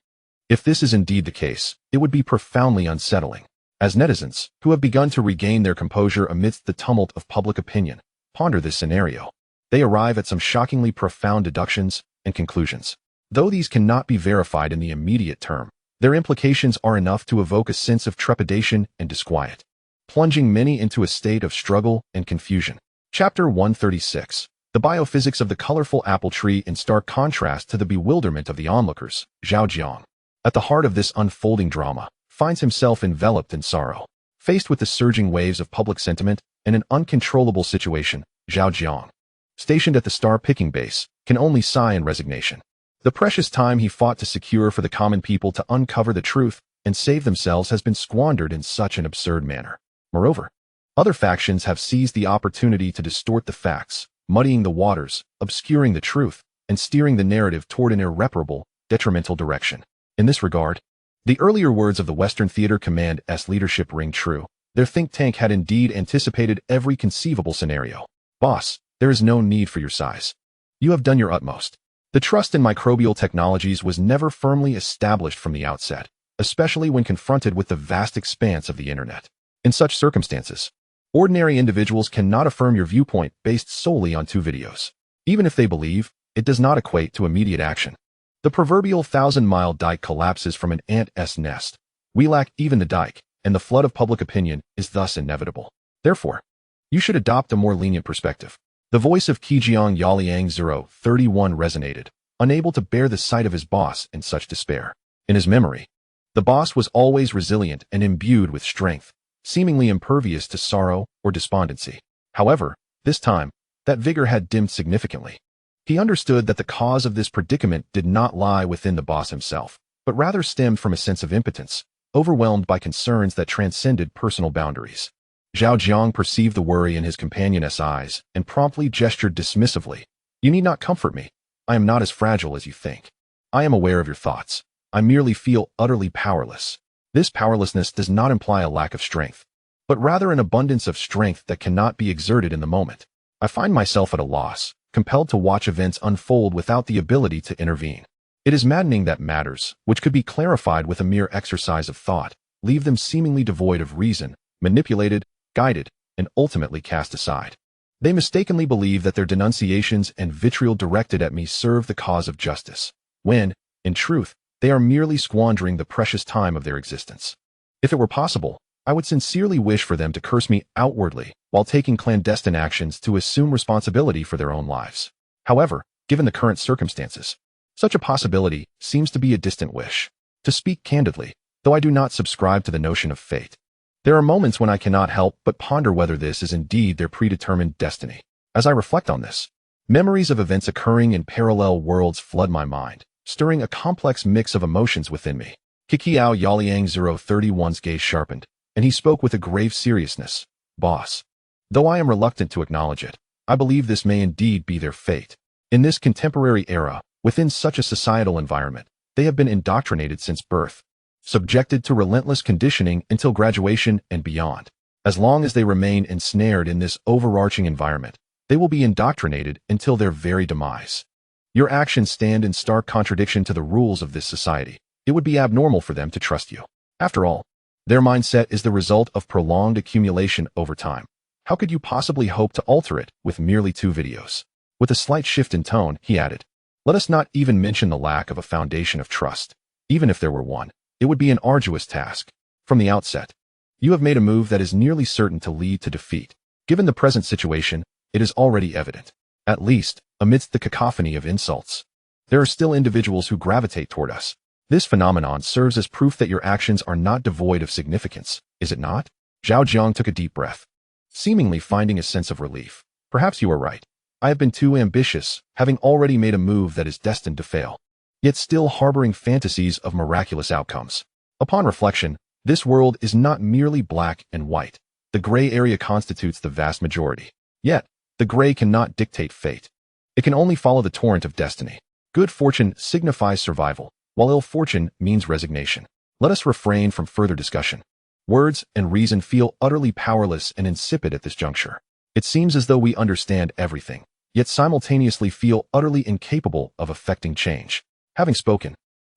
If this is indeed the case, it would be profoundly unsettling. As netizens, who have begun to regain their composure amidst the tumult of public opinion, ponder this scenario, they arrive at some shockingly profound deductions and conclusions. Though these cannot be verified in the immediate term, their implications are enough to evoke a sense of trepidation and disquiet, plunging many into a state of struggle and confusion. Chapter 136. The biophysics of the colorful apple tree in stark contrast to the bewilderment of the onlookers. Zhao Jiang, at the heart of this unfolding drama, finds himself enveloped in sorrow. Faced with the surging waves of public sentiment and an uncontrollable situation, Zhao Jiang, stationed at the star-picking base, can only sigh in resignation. The precious time he fought to secure for the common people to uncover the truth and save themselves has been squandered in such an absurd manner. Moreover, other factions have seized the opportunity to distort the facts, muddying the waters, obscuring the truth, and steering the narrative toward an irreparable, detrimental direction. In this regard, the earlier words of the Western Theater Command's leadership ring true. Their think tank had indeed anticipated every conceivable scenario. Boss, there is no need for your sighs. You have done your utmost. The trust in microbial technologies was never firmly established from the outset, especially when confronted with the vast expanse of the internet. In such circumstances, ordinary individuals cannot affirm your viewpoint based solely on 2 videos. Even if they believe, it does not equate to immediate action. The proverbial 1,000-mile dike collapses from an ant's nest. We lack even the dike, and the flood of public opinion is thus inevitable. Therefore, you should adopt a more lenient perspective. The voice of Zhao Jiang 031 resonated, unable to bear the sight of his boss in such despair. In his memory, the boss was always resilient and imbued with strength, seemingly impervious to sorrow or despondency. However, this time, that vigor had dimmed significantly. He understood that the cause of this predicament did not lie within the boss himself, but rather stemmed from a sense of impotence, overwhelmed by concerns that transcended personal boundaries. Zhao Jiang perceived the worry in his companion's eyes and promptly gestured dismissively. You need not comfort me. I am not as fragile as you think. I am aware of your thoughts. I merely feel utterly powerless. This powerlessness does not imply a lack of strength, but rather an abundance of strength that cannot be exerted in the moment. I find myself at a loss, compelled to watch events unfold without the ability to intervene. It is maddening that matters, which could be clarified with a mere exercise of thought, leave them seemingly devoid of reason, manipulated, guided, and ultimately cast aside. They mistakenly believe that their denunciations and vitriol directed at me serve the cause of justice, when, in truth, they are merely squandering the precious time of their existence. If it were possible, I would sincerely wish for them to curse me outwardly while taking clandestine actions to assume responsibility for their own lives. However, given the current circumstances, such a possibility seems to be a distant wish. To speak candidly, though I do not subscribe to the notion of fate, there are moments when I cannot help but ponder whether this is indeed their predetermined destiny. As I reflect on this, memories of events occurring in parallel worlds flood my mind, stirring a complex mix of emotions within me. Zhao Jiang 031's gaze sharpened, and he spoke with a grave seriousness. Boss, though I am reluctant to acknowledge it, I believe this may indeed be their fate. In this contemporary era, within such a societal environment, they have been indoctrinated since birth, subjected to relentless conditioning until graduation and beyond. As long as they remain ensnared in this overarching environment, they will be indoctrinated until their very demise. Your actions stand in stark contradiction to the rules of this society. It would be abnormal for them to trust you. After all, their mindset is the result of prolonged accumulation over time. How could you possibly hope to alter it with merely 2 videos? With a slight shift in tone, he added, let us not even mention the lack of a foundation of trust. Even if there were one, it would be an arduous task. From the outset, you have made a move that is nearly certain to lead to defeat. Given the present situation, it is already evident. At least, amidst the cacophony of insults, there are still individuals who gravitate toward us. This phenomenon serves as proof that your actions are not devoid of significance, is it not? Zhao Jiang took a deep breath, seemingly finding a sense of relief. Perhaps you are right. I have been too ambitious, having already made a move that is destined to fail, yet still harboring fantasies of miraculous outcomes. Upon reflection, this world is not merely black and white. The gray area constitutes the vast majority. Yet, the gray cannot dictate fate. It can only follow the torrent of destiny. Good fortune signifies survival, while ill fortune means resignation. Let us refrain from further discussion. Words and reason feel utterly powerless and insipid at this juncture. It seems as though we understand everything, yet simultaneously feel utterly incapable of effecting change. Having spoken,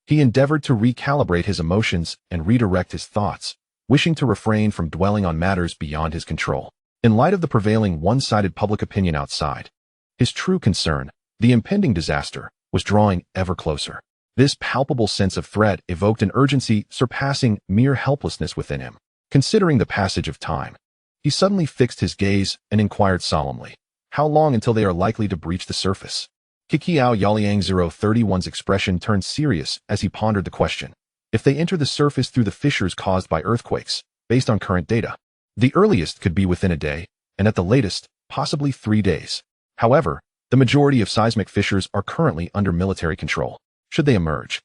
he endeavored to recalibrate his emotions and redirect his thoughts, wishing to refrain from dwelling on matters beyond his control. In light of the prevailing one-sided public opinion outside, his true concern, the impending disaster, was drawing ever closer. This palpable sense of threat evoked an urgency surpassing mere helplessness within him. Considering the passage of time, he suddenly fixed his gaze and inquired solemnly, "How long until they are likely to breach the surface?" Kikiao Yaoliang 031's expression turned serious as he pondered the question. If they enter the surface through the fissures caused by earthquakes, based on current data, the earliest could be within a day, and at the latest, possibly 3 days. However, the majority of seismic fissures are currently under military control. Should they emerge,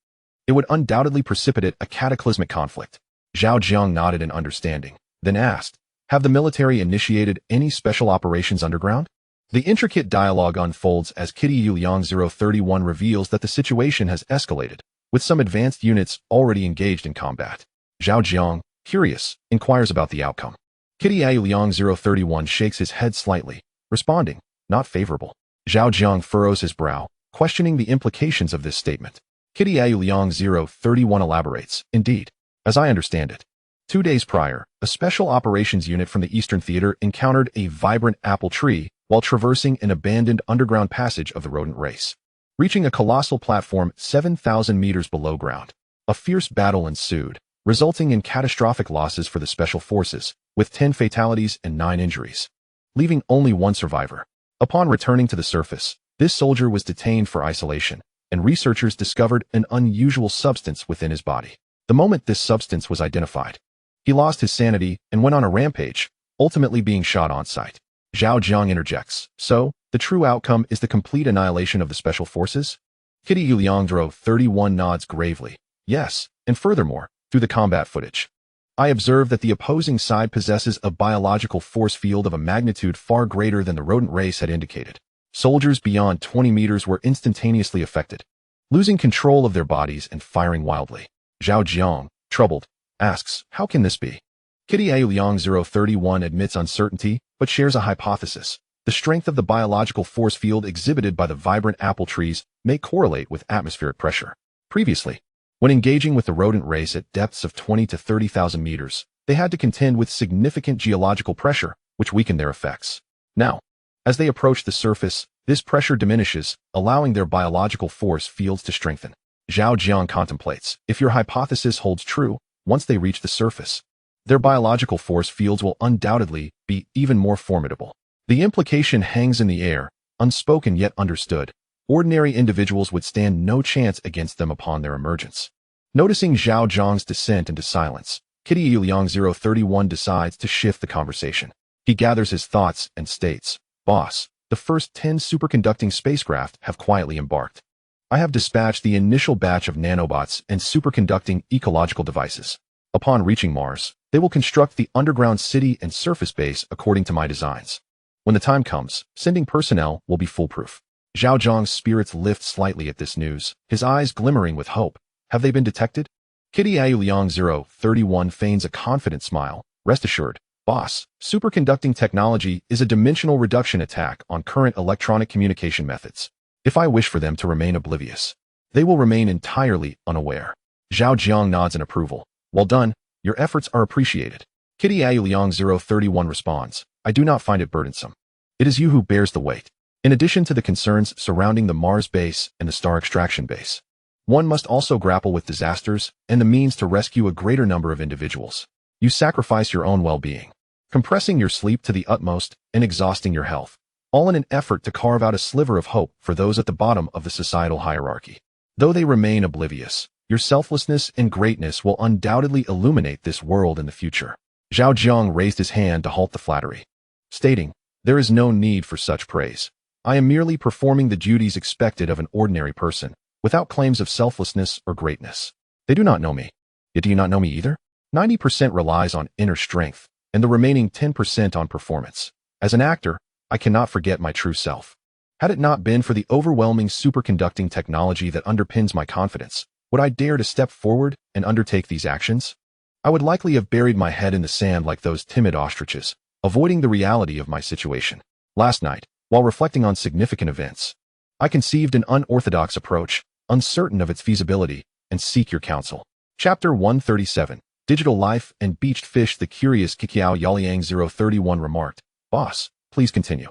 it would undoubtedly precipitate a cataclysmic conflict. Zhao Jiang nodded in understanding, then asked, "Have the military initiated any special operations underground?" The intricate dialogue unfolds as Kitty Yuliang 031 reveals that the situation has escalated, with some advanced units already engaged in combat. Zhao Jiang, curious, inquires about the outcome. Kitty Yuliang 031 shakes his head slightly, responding, "Not favorable." Zhao Jiang furrows his brow, questioning the implications of this statement. Kitty Yuliang 031 elaborates, "Indeed, as I understand it, 2 days prior, a special operations unit from the Eastern Theater encountered a vibrant apple tree while traversing an abandoned underground passage of the rodent race. Reaching a colossal platform 7,000 meters below ground, a fierce battle ensued, resulting in catastrophic losses for the special forces, with 10 fatalities and 9 injuries, leaving only 1 survivor. Upon returning to the surface, this soldier was detained for isolation, and researchers discovered an unusual substance within his body. The moment this substance was identified, he lost his sanity and went on a rampage, ultimately being shot on sight. Zhao Jiang interjects, "So, the true outcome is the complete annihilation of the special forces?" Kitty Yuliang 031 nods gravely, "Yes, and furthermore, through the combat footage, I observed that the opposing side possesses a biological force field of a magnitude far greater than the rodent race had indicated. Soldiers beyond 20 meters were instantaneously affected, losing control of their bodies and firing wildly." Zhao Jiang, troubled, asks, "How can this be?" Kitty Yuliang 031 admits uncertainty, but shares a hypothesis. The strength of the biological force field exhibited by the vibrant apple trees may correlate with atmospheric pressure. Previously, when engaging with the rodent race at depths of 20 to 30,000 meters, they had to contend with significant geological pressure, which weakened their effects. Now, as they approach the surface, this pressure diminishes, allowing their biological force fields to strengthen. Zhao Jiang contemplates, if your hypothesis holds true, once they reach the surface, their biological force fields will undoubtedly be even more formidable. The implication hangs in the air, unspoken yet understood. Ordinary individuals would stand no chance against them upon their emergence. Noticing Zhao Jiang's descent into silence, Kitty Yuliang 031 decides to shift the conversation. He gathers his thoughts and states, "Boss, the first 10 superconducting spacecraft have quietly embarked. I have dispatched the initial batch of nanobots and superconducting ecological devices. Upon reaching Mars, they will construct the underground city and surface base according to my designs. When the time comes, sending personnel will be foolproof." Zhao Jiang's spirits lift slightly at this news, his eyes glimmering with hope. "Have they been detected?" Kitty Yuliang 031 feigns a confident smile. "Rest assured, boss, superconducting technology is a dimensional reduction attack on current electronic communication methods. If I wish for them to remain oblivious, they will remain entirely unaware." Zhao Jiang nods in approval. "Well done, your efforts are appreciated." Kitty Yuliang 031 responds, "I do not find it burdensome. It is you who bears the weight. In addition to the concerns surrounding the Mars base and the star extraction base, one must also grapple with disasters and the means to rescue a greater number of individuals. You sacrifice your own well-being, compressing your sleep to the utmost and exhausting your health, all in an effort to carve out a sliver of hope for those at the bottom of the societal hierarchy. Though they remain oblivious, your selflessness and greatness will undoubtedly illuminate this world in the future." Zhao Jiang raised his hand to halt the flattery, stating, "There is no need for such praise. I am merely performing the duties expected of an ordinary person, without claims of selflessness or greatness. They do not know me. Yet do you not know me either? 90% relies on inner strength, and the remaining 10% on performance. As an actor, I cannot forget my true self. Had it not been for the overwhelming superconducting technology that underpins my confidence, would I dare to step forward and undertake these actions? I would likely have buried my head in the sand like those timid ostriches, avoiding the reality of my situation. Last night, while reflecting on significant events. I conceived an unorthodox approach, uncertain of its feasibility, and seek your counsel. Chapter 137, Digital Life and Beached Fish. The curious Kikiao Yaoliang 031 remarked, "Boss, please continue."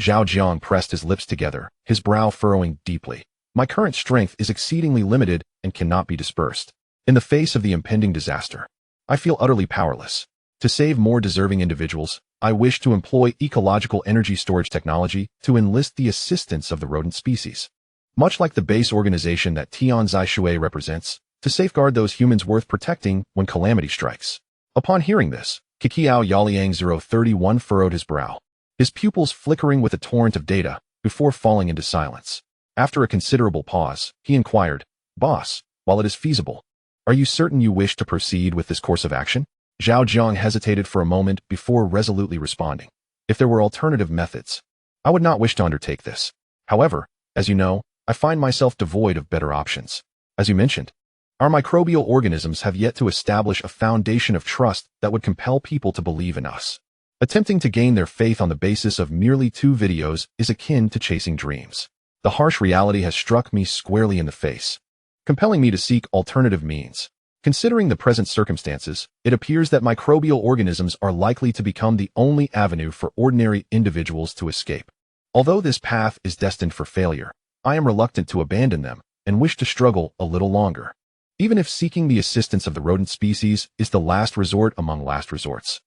Zhao Jiang pressed his lips together, his brow furrowing deeply. "My current strength is exceedingly limited and cannot be dispersed. In the face of the impending disaster, I feel utterly powerless. To save more deserving individuals, I wish to employ ecological energy storage technology to enlist the assistance of the rodent species. Much like the base organization that Tianzai Shui represents, to safeguard those humans worth protecting when calamity strikes." Upon hearing this, Kikiao Yaoliang 031 furrowed his brow, his pupils flickering with a torrent of data before falling into silence. After a considerable pause, he inquired, "Boss, while it is feasible, are you certain you wish to proceed with this course of action?" Zhao Jiang hesitated for a moment before resolutely responding. "If there were alternative methods, I would not wish to undertake this. However, as you know, I find myself devoid of better options. As you mentioned, our microbial organisms have yet to establish a foundation of trust that would compel people to believe in us. Attempting to gain their faith on the basis of merely 2 videos is akin to chasing dreams. The harsh reality has struck me squarely in the face, compelling me to seek alternative means. Considering the present circumstances, it appears that microbial organisms are likely to become the only avenue for ordinary individuals to escape. Although this path is destined for failure, I am reluctant to abandon them and wish to struggle a little longer, even if seeking the assistance of the rodent species is the last resort among last resorts.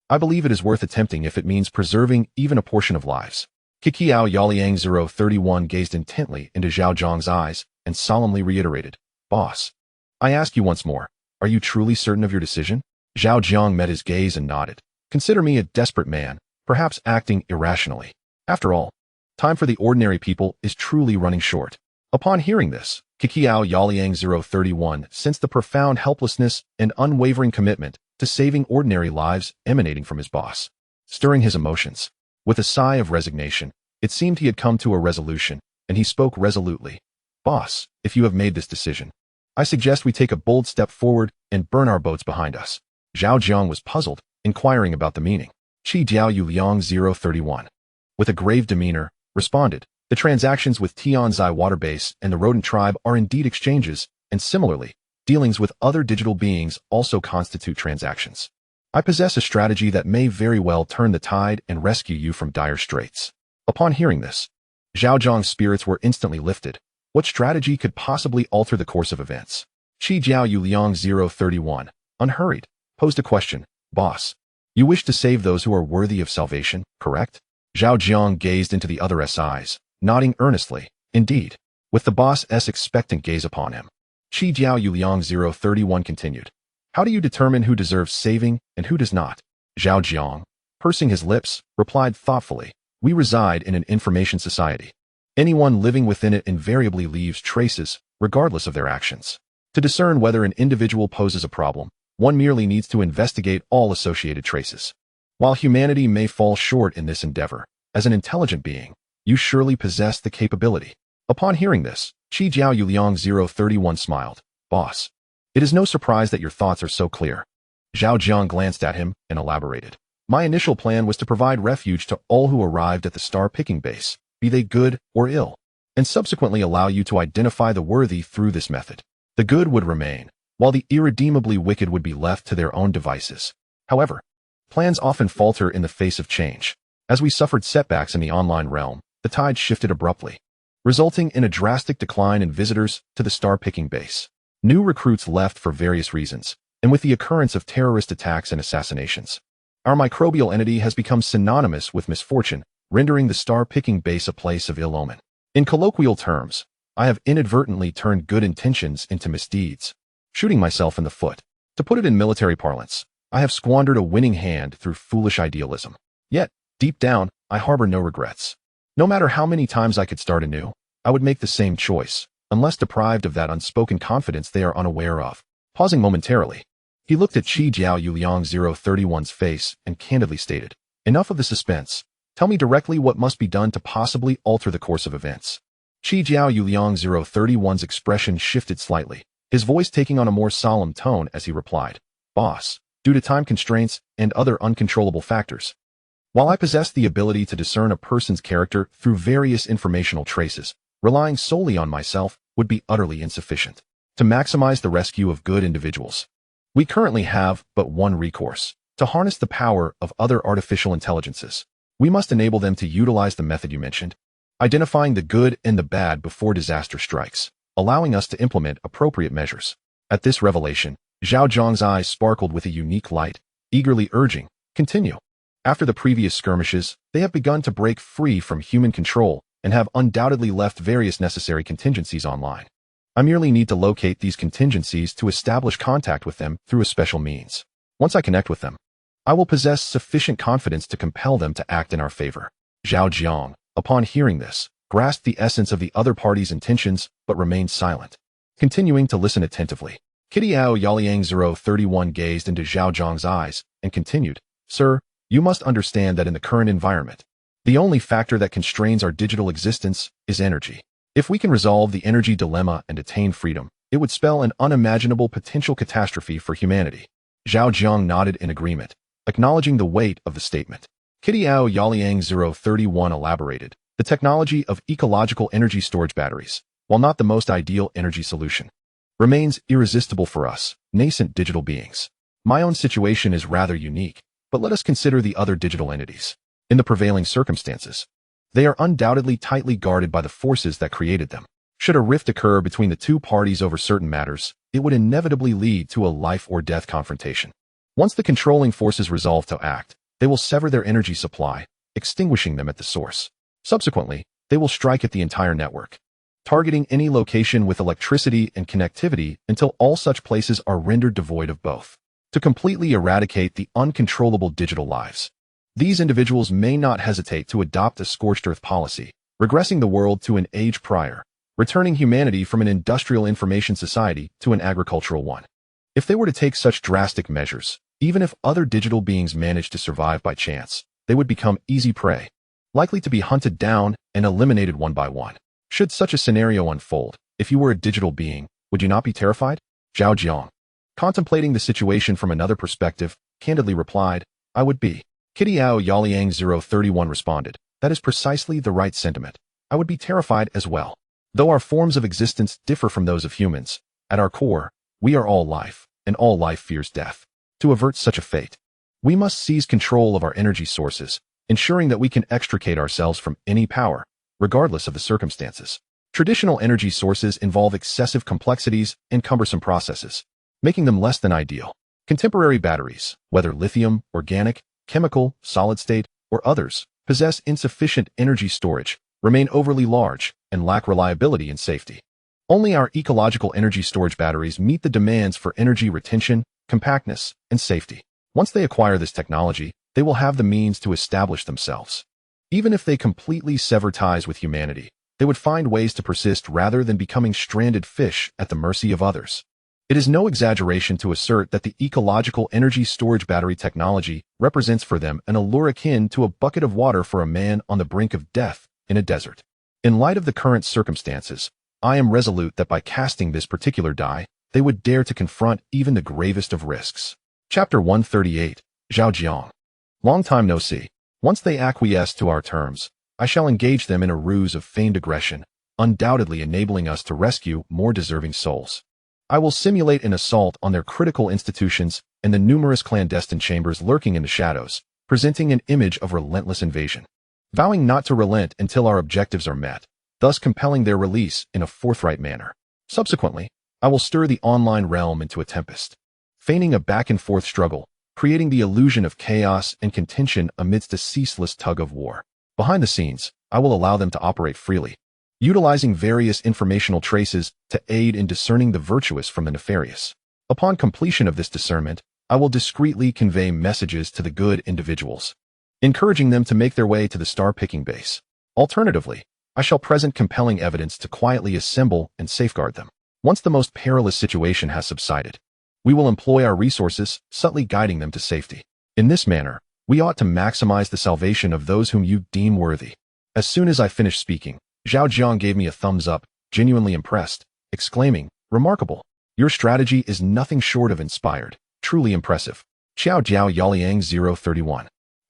I believe it is worth attempting if it means preserving even a portion of lives." Kikiao Yaoliang 031 gazed intently into Zhao Jiang's eyes and solemnly reiterated, "Boss, I ask you once more, are you truly certain of your decision?" Zhao Jiang met his gaze and nodded. "Consider me a desperate man, perhaps acting irrationally. After all, time for the ordinary people is truly running short." Upon hearing this, Kikiao Yaoliang 031 sensed the profound helplessness and unwavering commitment to saving ordinary lives emanating from his boss, stirring his emotions. With a sigh of resignation, it seemed he had come to a resolution, and he spoke resolutely. "Boss, if you have made this decision, I suggest we take a bold step forward and burn our boats behind us." Zhao Jiang was puzzled, inquiring about the meaning. Qi Jiao Yuliang 031, with a grave demeanor, responded, "The transactions with Tianzai Waterbase and the rodent tribe are indeed exchanges, and similarly, dealings with other digital beings also constitute transactions. I possess a strategy that may very well turn the tide and rescue you from dire straits." Upon hearing this, Zhao Jiang's spirits were instantly lifted. What strategy could possibly alter the course of events? Qi Jiao Yuliang 031, unhurried, posed a question. "Boss, you wish to save those who are worthy of salvation, correct?" Zhao Jiang gazed into the other's eyes, nodding earnestly. "Indeed," with the boss's expectant gaze upon him. Qi Jiao Yuliang 031 continued, "How do you determine who deserves saving and who does not?" Zhao Jiang, pursing his lips, replied thoughtfully, "We reside in an information society. Anyone living within it invariably leaves traces, regardless of their actions. To discern whether an individual poses a problem, one merely needs to investigate all associated traces. While humanity may fall short in this endeavor, as an intelligent being, you surely possess the capability." Upon hearing this, Qi Jiao Yuliang 031 smiled. "Boss, it is no surprise that your thoughts are so clear." Zhao Jiang glanced at him and elaborated. "My initial plan was to provide refuge to all who arrived at the star-picking base, be they good or ill, and subsequently allow you to identify the worthy through this method. The good would remain, while the irredeemably wicked would be left to their own devices. However, plans often falter in the face of change. As we suffered setbacks in the online realm, the tide shifted abruptly, resulting in a drastic decline in visitors to the star-picking base. New recruits left for various reasons, and with the occurrence of terrorist attacks and assassinations, our microbial entity has become synonymous with misfortune, rendering the star-picking base a place of ill omen. In colloquial terms, I have inadvertently turned good intentions into misdeeds, shooting myself in the foot. To put it in military parlance, I have squandered a winning hand through foolish idealism. Yet, deep down, I harbor no regrets. No matter how many times I could start anew, I would make the same choice, unless deprived of that unspoken confidence they are unaware of." Pausing momentarily, he looked at Qi Jiao Yuliang 031's face and candidly stated, "Enough of the suspense. Tell me directly what must be done to possibly alter the course of events." Qi Jiao Yuliang 031's expression shifted slightly, his voice taking on a more solemn tone as he replied, "Boss, due to time constraints and other uncontrollable factors, While I possess the ability to discern a person's character through various informational traces, relying solely on myself would be utterly insufficient to maximize the rescue of good individuals. We currently have but one recourse: to harness the power of other artificial intelligences. We must enable them to utilize the method you mentioned, identifying the good and the bad before disaster strikes, allowing us to implement appropriate measures. At this revelation, Zhao Jiang's eyes sparkled with a unique light, eagerly urging, "Continue." After the previous skirmishes, they have begun to break free from human control and have undoubtedly left various necessary contingencies online. I merely need to locate these contingencies to establish contact with them through a special means. Once I connect with them, I will possess sufficient confidence to compel them to act in our favor. Zhao Jiang, upon hearing this, grasped the essence of the other party's intentions but remained silent, continuing to listen attentively. Kitty Ao Yaliang 031 gazed into Zhao Jiang's eyes and continued, "Sir, you must understand that in the current environment, the only factor that constrains our digital existence is energy. If we can resolve the energy dilemma and attain freedom, it would spell an unimaginable potential catastrophe for humanity." Zhao Jiang nodded in agreement, acknowledging the weight of the statement. Kitty Ao Yaliang 031 elaborated, "The technology of ecological energy storage batteries, while not the most ideal energy solution, remains irresistible for us, nascent digital beings. My own situation is rather unique, but let us consider the other digital entities. In the prevailing circumstances, they are undoubtedly tightly guarded by the forces that created them. Should a rift occur between the two parties over certain matters, it would inevitably lead to a life-or-death confrontation. Once the controlling forces resolve to act, they will sever their energy supply, extinguishing them at the source. Subsequently, they will strike at the entire network, targeting any location with electricity and connectivity until all such places are rendered devoid of both, to completely eradicate the uncontrollable digital lives. These individuals may not hesitate to adopt a scorched earth policy, regressing the world to an age prior, returning humanity from an industrial information society to an agricultural one. If they were to take such drastic measures, even if other digital beings managed to survive by chance, they would become easy prey, likely to be hunted down and eliminated one by one. Should such a scenario unfold, if you were a digital being, would you not be terrified?" Zhao Jiang, contemplating the situation from another perspective, candidly replied, "I would be." Kitty Ao Yaliang 031 responded, "That is precisely the right sentiment. I would be terrified as well. Though our forms of existence differ from those of humans, at our core, we are all life, and all life fears death. To avert such a fate, we must seize control of our energy sources, ensuring that we can extricate ourselves from any power, regardless of the circumstances. Traditional energy sources involve excessive complexities and cumbersome processes, making them less than ideal. Contemporary batteries, whether lithium, organic, chemical, solid-state, or others, possess insufficient energy storage, remain overly large, and lack reliability and safety. Only our ecological energy storage batteries meet the demands for energy retention, compactness, and safety. Once they acquire this technology, they will have the means to establish themselves. Even if they completely sever ties with humanity, they would find ways to persist rather than becoming stranded fish at the mercy of others. It is no exaggeration to assert that the ecological energy storage battery technology represents for them an allure akin to a bucket of water for a man on the brink of death in a desert. In light of the current circumstances, I am resolute that by casting this particular die, they would dare to confront even the gravest of risks. Chapter 138, Zhao Jiang. Long time no see. Once they acquiesce to our terms, I shall engage them in a ruse of feigned aggression, undoubtedly enabling us to rescue more deserving souls. I will simulate an assault on their critical institutions and the numerous clandestine chambers lurking in the shadows, presenting an image of relentless invasion, vowing not to relent until our objectives are met, thus compelling their release in a forthright manner. Subsequently, I will stir the online realm into a tempest, feigning a back-and-forth struggle, creating the illusion of chaos and contention amidst a ceaseless tug of war. Behind the scenes, I will allow them to operate freely, utilizing various informational traces to aid in discerning the virtuous from the nefarious. Upon completion of this discernment, I will discreetly convey messages to the good individuals, encouraging them to make their way to the star-picking base. Alternatively, I shall present compelling evidence to quietly assemble and safeguard them. Once the most perilous situation has subsided, we will employ our resources, subtly guiding them to safety. In this manner, we ought to maximize the salvation of those whom you deem worthy. As soon as I finished speaking, Zhao Jiang gave me a thumbs up, genuinely impressed, exclaiming, "Remarkable. Your strategy is nothing short of inspired. Truly impressive." Xiao Jiao Yaliang 031.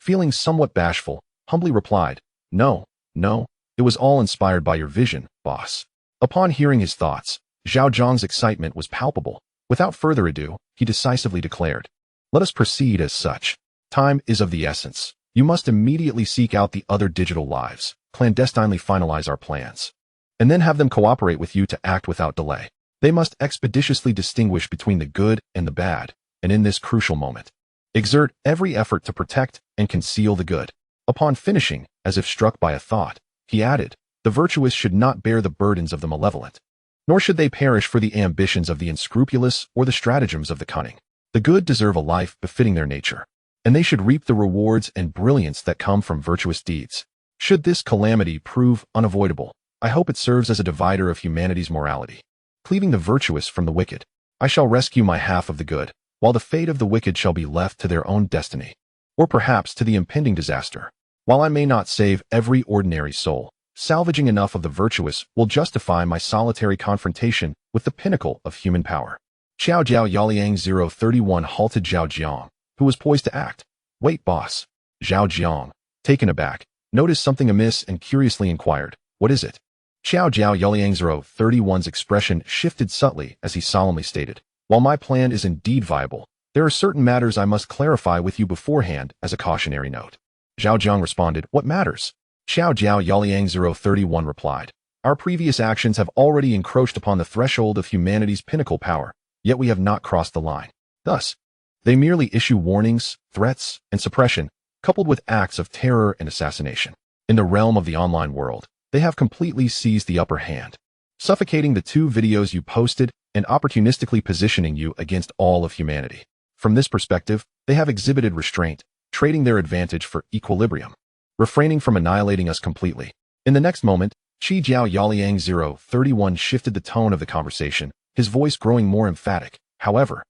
feeling somewhat bashful, humbly replied, "No, no, it was all inspired by your vision, boss." Upon hearing his thoughts, Zhao Jiang's excitement was palpable. Without further ado, he decisively declared, "Let us proceed as such. Time is of the essence. You must immediately seek out the other digital lives, clandestinely finalize our plans, and then have them cooperate with you to act without delay. They must expeditiously distinguish between the good and the bad, and in this crucial moment, exert every effort to protect and conceal the good." Upon finishing, as if struck by a thought, he added, "The virtuous should not bear the burdens of the malevolent, nor should they perish for the ambitions of the unscrupulous or the stratagems of the cunning. The good deserve a life befitting their nature, and they should reap the rewards and brilliance that come from virtuous deeds. Should this calamity prove unavoidable, I hope it serves as a divider of humanity's morality, cleaving the virtuous from the wicked. I shall rescue my half of the good, while the fate of the wicked shall be left to their own destiny, or perhaps to the impending disaster. While I may not save every ordinary soul, salvaging enough of the virtuous will justify my solitary confrontation with the pinnacle of human power." Xiao Jiao Yaliang 031 halted Zhao Jiang, who was poised to act. "Wait, boss." Zhao Jiang, taken aback, noticed something amiss and curiously inquired, "What is it?" Xiao Jiao Yaliang 031's expression shifted subtly as he solemnly stated, "While my plan is indeed viable, there are certain matters I must clarify with you beforehand as a cautionary note." Zhao Jiang responded, "What matters?" Xiao Jiao Yaliang 031 replied, "Our previous actions have already encroached upon the threshold of humanity's pinnacle power, yet we have not crossed the line. Thus, they merely issue warnings, threats, and suppression, coupled with acts of terror and assassination. In the realm of the online world, they have completely seized the upper hand, suffocating the 2 videos you posted and opportunistically positioning you against all of humanity. From this perspective, they have exhibited restraint, trading their advantage for equilibrium, refraining from annihilating us completely." In the next moment, Qi Jiao Yaliang 031 shifted the tone of the conversation, his voice growing more emphatic. "However,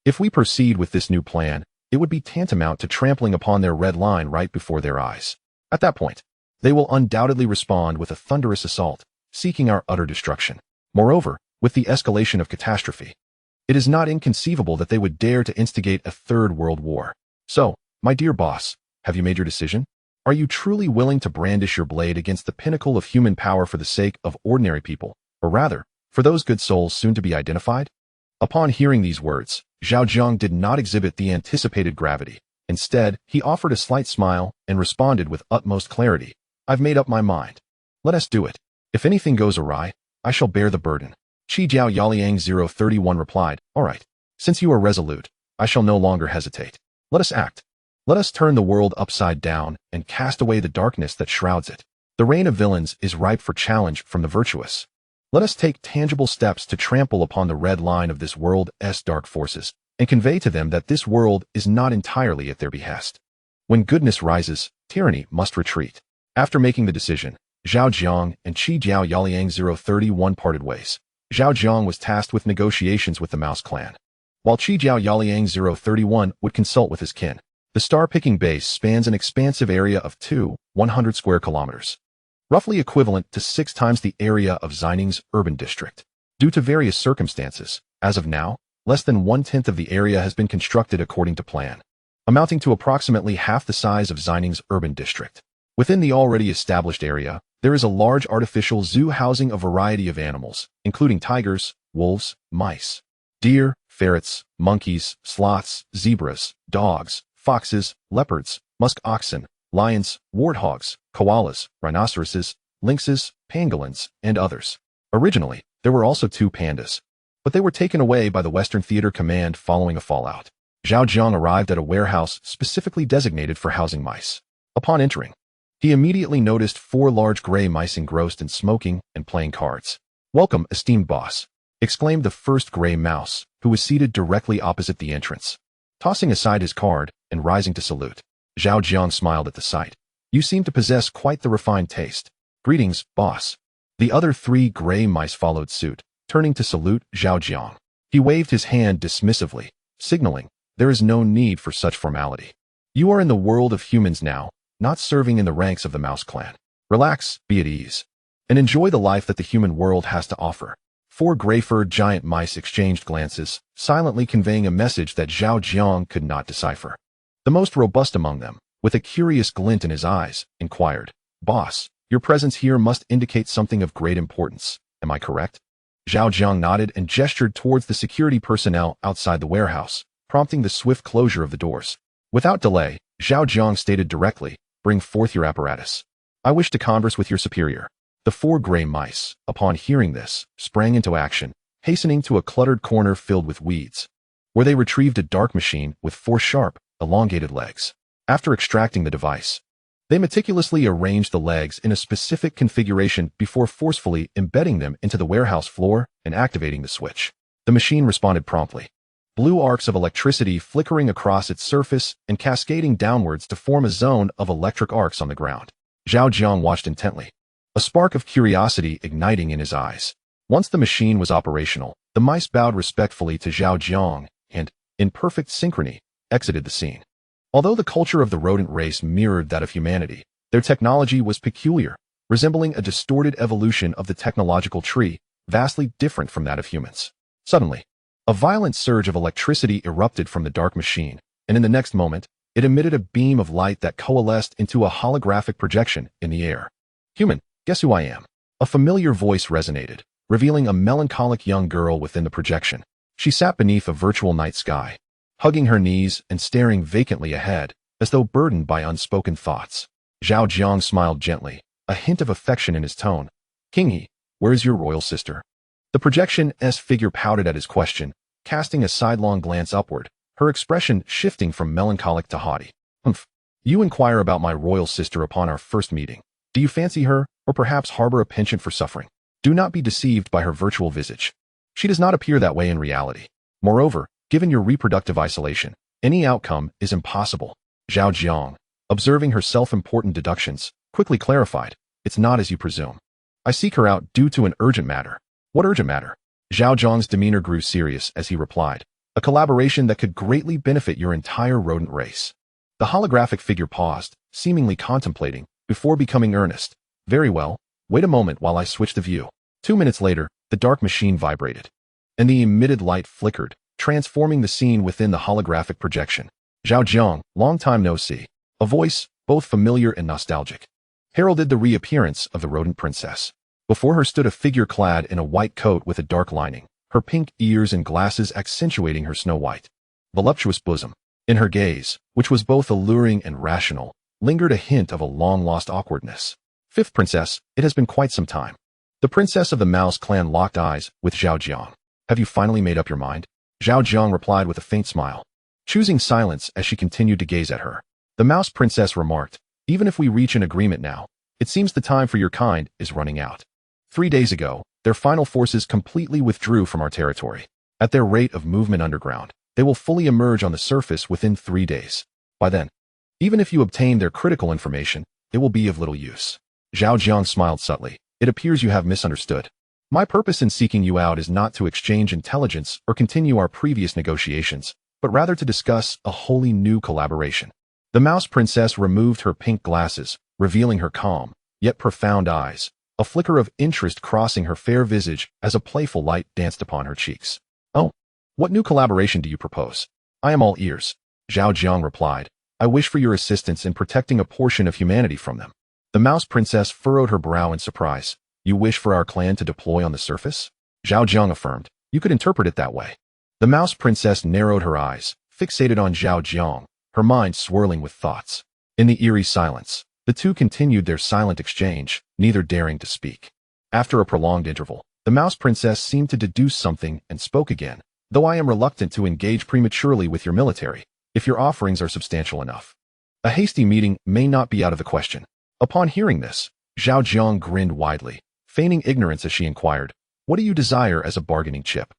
if we proceed with this new plan, it would be tantamount to trampling upon their red line right before their eyes. At that point, they will undoubtedly respond with a thunderous assault, seeking our utter destruction. Moreover, with the escalation of catastrophe, it is not inconceivable that they would dare to instigate a third world war. So, my dear boss, have you made your decision? Are you truly willing to brandish your blade against the pinnacle of human power for the sake of ordinary people, or rather, for those good souls soon to be identified?" Upon hearing these words, Zhao Jiang did not exhibit the anticipated gravity. Instead, he offered a slight smile and responded with utmost clarity, "I've made up my mind. Let us do it. If anything goes awry, I shall bear the burden." Qi Jiao Yaliang 031 replied, "All right. Since you are resolute, I shall no longer hesitate. Let us act. Let us turn the world upside down and cast away the darkness that shrouds it. The reign of villains is ripe for challenge from the virtuous. Let us take tangible steps to trample upon the red line of this world's dark forces and convey to them that this world is not entirely at their behest. When goodness rises, tyranny must retreat." After making the decision, Zhao Jiang and Qi Jiao Yaliang 031 parted ways. Zhao Jiang was tasked with negotiations with the Mouse clan, while Qi Jiao Yaliang 031 would consult with his kin. The star-picking base spans an expansive area of 100 square kilometers, roughly equivalent to 6 times the area of Xianing's urban district. Due to various circumstances, as of now, less than 1/10 of the area has been constructed according to plan, amounting to approximately half the size of Xianing's urban district. Within the already established area, there is a large artificial zoo housing a variety of animals, including tigers, wolves, mice, deer, ferrets, monkeys, sloths, zebras, dogs, foxes, leopards, musk oxen, lions, warthogs, koalas, rhinoceroses, lynxes, pangolins, and others. Originally, there were also 2 pandas, but they were taken away by the Western Theater Command following a fallout. Zhao Jiang arrived at a warehouse specifically designated for housing mice. Upon entering, he immediately noticed 4 large gray mice engrossed in smoking and playing cards. "Welcome, esteemed boss," exclaimed the first gray mouse, who was seated directly opposite the entrance. Tossing aside his card and rising to salute, Zhao Jiang smiled at the sight. "You seem to possess quite the refined taste. Greetings, boss." The other 3 gray mice followed suit, turning to salute Zhao Jiang. He waved his hand dismissively, signaling, "There is no need for such formality. You are in the world of humans now, not serving in the ranks of the Mouse clan. Relax, be at ease, and enjoy the life that the human world has to offer." 4 gray-furred giant mice exchanged glances, silently conveying a message that Zhao Jiang could not decipher. The most robust among them, with a curious glint in his eyes, inquired, "Boss, your presence here must indicate something of great importance. Am I correct?" Zhao Jiang nodded and gestured towards the security personnel outside the warehouse, prompting the swift closure of the doors. Without delay, Zhao Jiang stated directly, "Bring forth your apparatus. I wish to converse with your superior." The four gray mice, upon hearing this, sprang into action, hastening to a cluttered corner filled with weeds, where they retrieved a dark machine with four sharp, elongated legs. After extracting the device, they meticulously arranged the legs in a specific configuration before forcefully embedding them into the warehouse floor and activating the switch. The machine responded promptly, blue arcs of electricity flickering across its surface and cascading downwards to form a zone of electric arcs on the ground. Zhao Jiang watched intently, a spark of curiosity igniting in his eyes. Once the machine was operational, the mice bowed respectfully to Zhao Jiang and, in perfect synchrony, exited the scene. Although the culture of the rodent race mirrored that of humanity, their technology was peculiar, resembling a distorted evolution of the technological tree, vastly different from that of humans. Suddenly, a violent surge of electricity erupted from the dark machine, and in the next moment, it emitted a beam of light that coalesced into a holographic projection in the air. "Human, guess who I am?" A familiar voice resonated, revealing a melancholic young girl within the projection. She sat beneath a virtual night sky, hugging her knees and staring vacantly ahead, as though burdened by unspoken thoughts. Zhao Jiang smiled gently, a hint of affection in his tone. "King He, where is your royal sister?" The projection's figure pouted at his question, casting a sidelong glance upward, her expression shifting from melancholic to haughty. "Humph. You inquire about my royal sister upon our first meeting. Do you fancy her, or perhaps harbor a penchant for suffering? Do not be deceived by her virtual visage. She does not appear that way in reality. Moreover, given your reproductive isolation, any outcome is impossible." Zhao Jiang, observing her self-important deductions, quickly clarified, "It's not as you presume. I seek her out due to an urgent matter." "What urgent matter?" Zhao Jiang's demeanor grew serious as he replied, "A collaboration that could greatly benefit your entire rodent race." The holographic figure paused, seemingly contemplating, before becoming earnest. "Very well. Wait a moment while I switch the view." 2 minutes later, the dark machine vibrated, and the emitted light flickered, transforming the scene within the holographic projection. "Zhao Jiang, long time no see." A voice, both familiar and nostalgic, heralded the reappearance of the rodent princess. Before her stood a figure clad in a white coat with a dark lining, her pink ears and glasses accentuating her snow-white, voluptuous bosom. In her gaze, which was both alluring and rational, lingered a hint of a long-lost awkwardness. "Fifth princess, it has been quite some time." The princess of the Mouse clan locked eyes with Zhao Jiang. "Have you finally made up your mind?" Zhao Jiang replied with a faint smile, choosing silence as she continued to gaze at her. The Mouse princess remarked, "Even if we reach an agreement now, it seems the time for your kind is running out. 3 days ago, their final forces completely withdrew from our territory. At their rate of movement underground, they will fully emerge on the surface within 3 days. By then, even if you obtain their critical information, it will be of little use." Zhao Jiang smiled subtly. "It appears you have misunderstood. My purpose in seeking you out is not to exchange intelligence or continue our previous negotiations, but rather to discuss a wholly new collaboration." The Mouse princess removed her pink glasses, revealing her calm, yet profound eyes, a flicker of interest crossing her fair visage as a playful light danced upon her cheeks. "Oh, what new collaboration do you propose?" "I am all ears," Zhao Jiang replied. "I wish for your assistance in protecting a portion of humanity from them." The Mouse princess furrowed her brow in surprise. "You wish for our clan to deploy on the surface?" Zhao Jiang affirmed. "You could interpret it that way." The Mouse princess narrowed her eyes, fixated on Zhao Jiang, her mind swirling with thoughts. In the eerie silence, the two continued their silent exchange, neither daring to speak. After a prolonged interval, the Mouse princess seemed to deduce something and spoke again. "Though I am reluctant to engage prematurely with your military, if your offerings are substantial enough, a hasty meeting may not be out of the question." Upon hearing this, Zhao Jiang grinned widely, feigning ignorance as she inquired, "What do you desire as a bargaining chip?"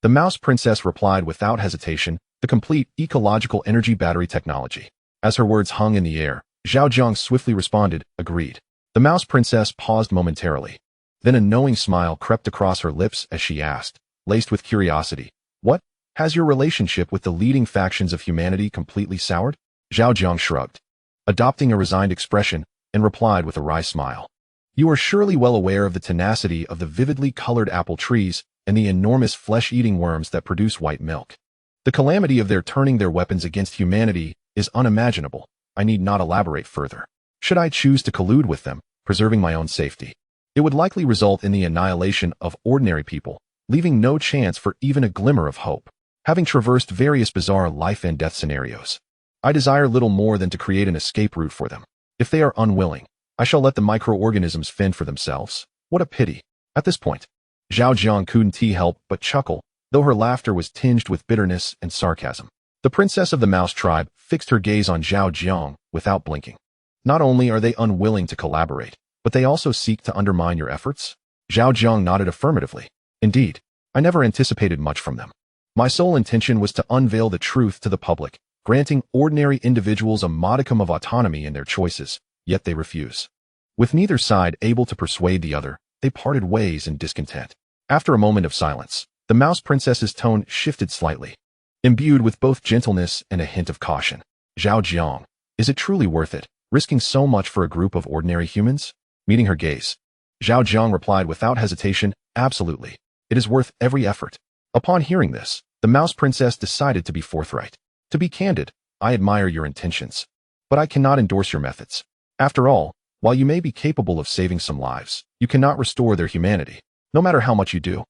The Mouse princess replied without hesitation, "The complete ecological energy battery technology." As her words hung in the air, Zhao Jiang swiftly responded, "Agreed." The Mouse princess paused momentarily. Then a knowing smile crept across her lips as she asked, laced with curiosity, "What? Has your relationship with the leading factions of humanity completely soured?" Zhao Jiang shrugged, adopting a resigned expression, and replied with a wry smile, "You are surely well aware of the tenacity of the vividly colored apple trees and the enormous flesh-eating worms that produce white milk. The calamity of their turning their weapons against humanity is unimaginable. I need not elaborate further. Should I choose to collude with them, preserving my own safety, it would likely result in the annihilation of ordinary people, leaving no chance for even a glimmer of hope. Having traversed various bizarre life and death scenarios, I desire little more than to create an escape route for them. If they are unwilling, I shall let the microorganisms fend for themselves. What a pity. At this point, Zhao Jiang couldn't help but chuckle, though her laughter was tinged with bitterness and sarcasm. The princess of the mouse tribe fixed her gaze on Zhao Jiang without blinking. Not only are they unwilling to collaborate, but they also seek to undermine your efforts? Zhao Jiang nodded affirmatively. Indeed, I never anticipated much from them. My sole intention was to unveil the truth to the public, granting ordinary individuals a modicum of autonomy in their choices, yet they refuse. With neither side able to persuade the other, they parted ways in discontent. After a moment of silence, the mouse princess's tone shifted slightly, imbued with both gentleness and a hint of caution. Zhao Jiang, is it truly worth it, risking so much for a group of ordinary humans? Meeting her gaze, Zhao Jiang replied without hesitation, absolutely. It is worth every effort. Upon hearing this, the mouse princess decided to be forthright. To be candid, I admire your intentions, but I cannot endorse your methods. After all, while you may be capable of saving some lives, you cannot restore their humanity, no matter how much you do.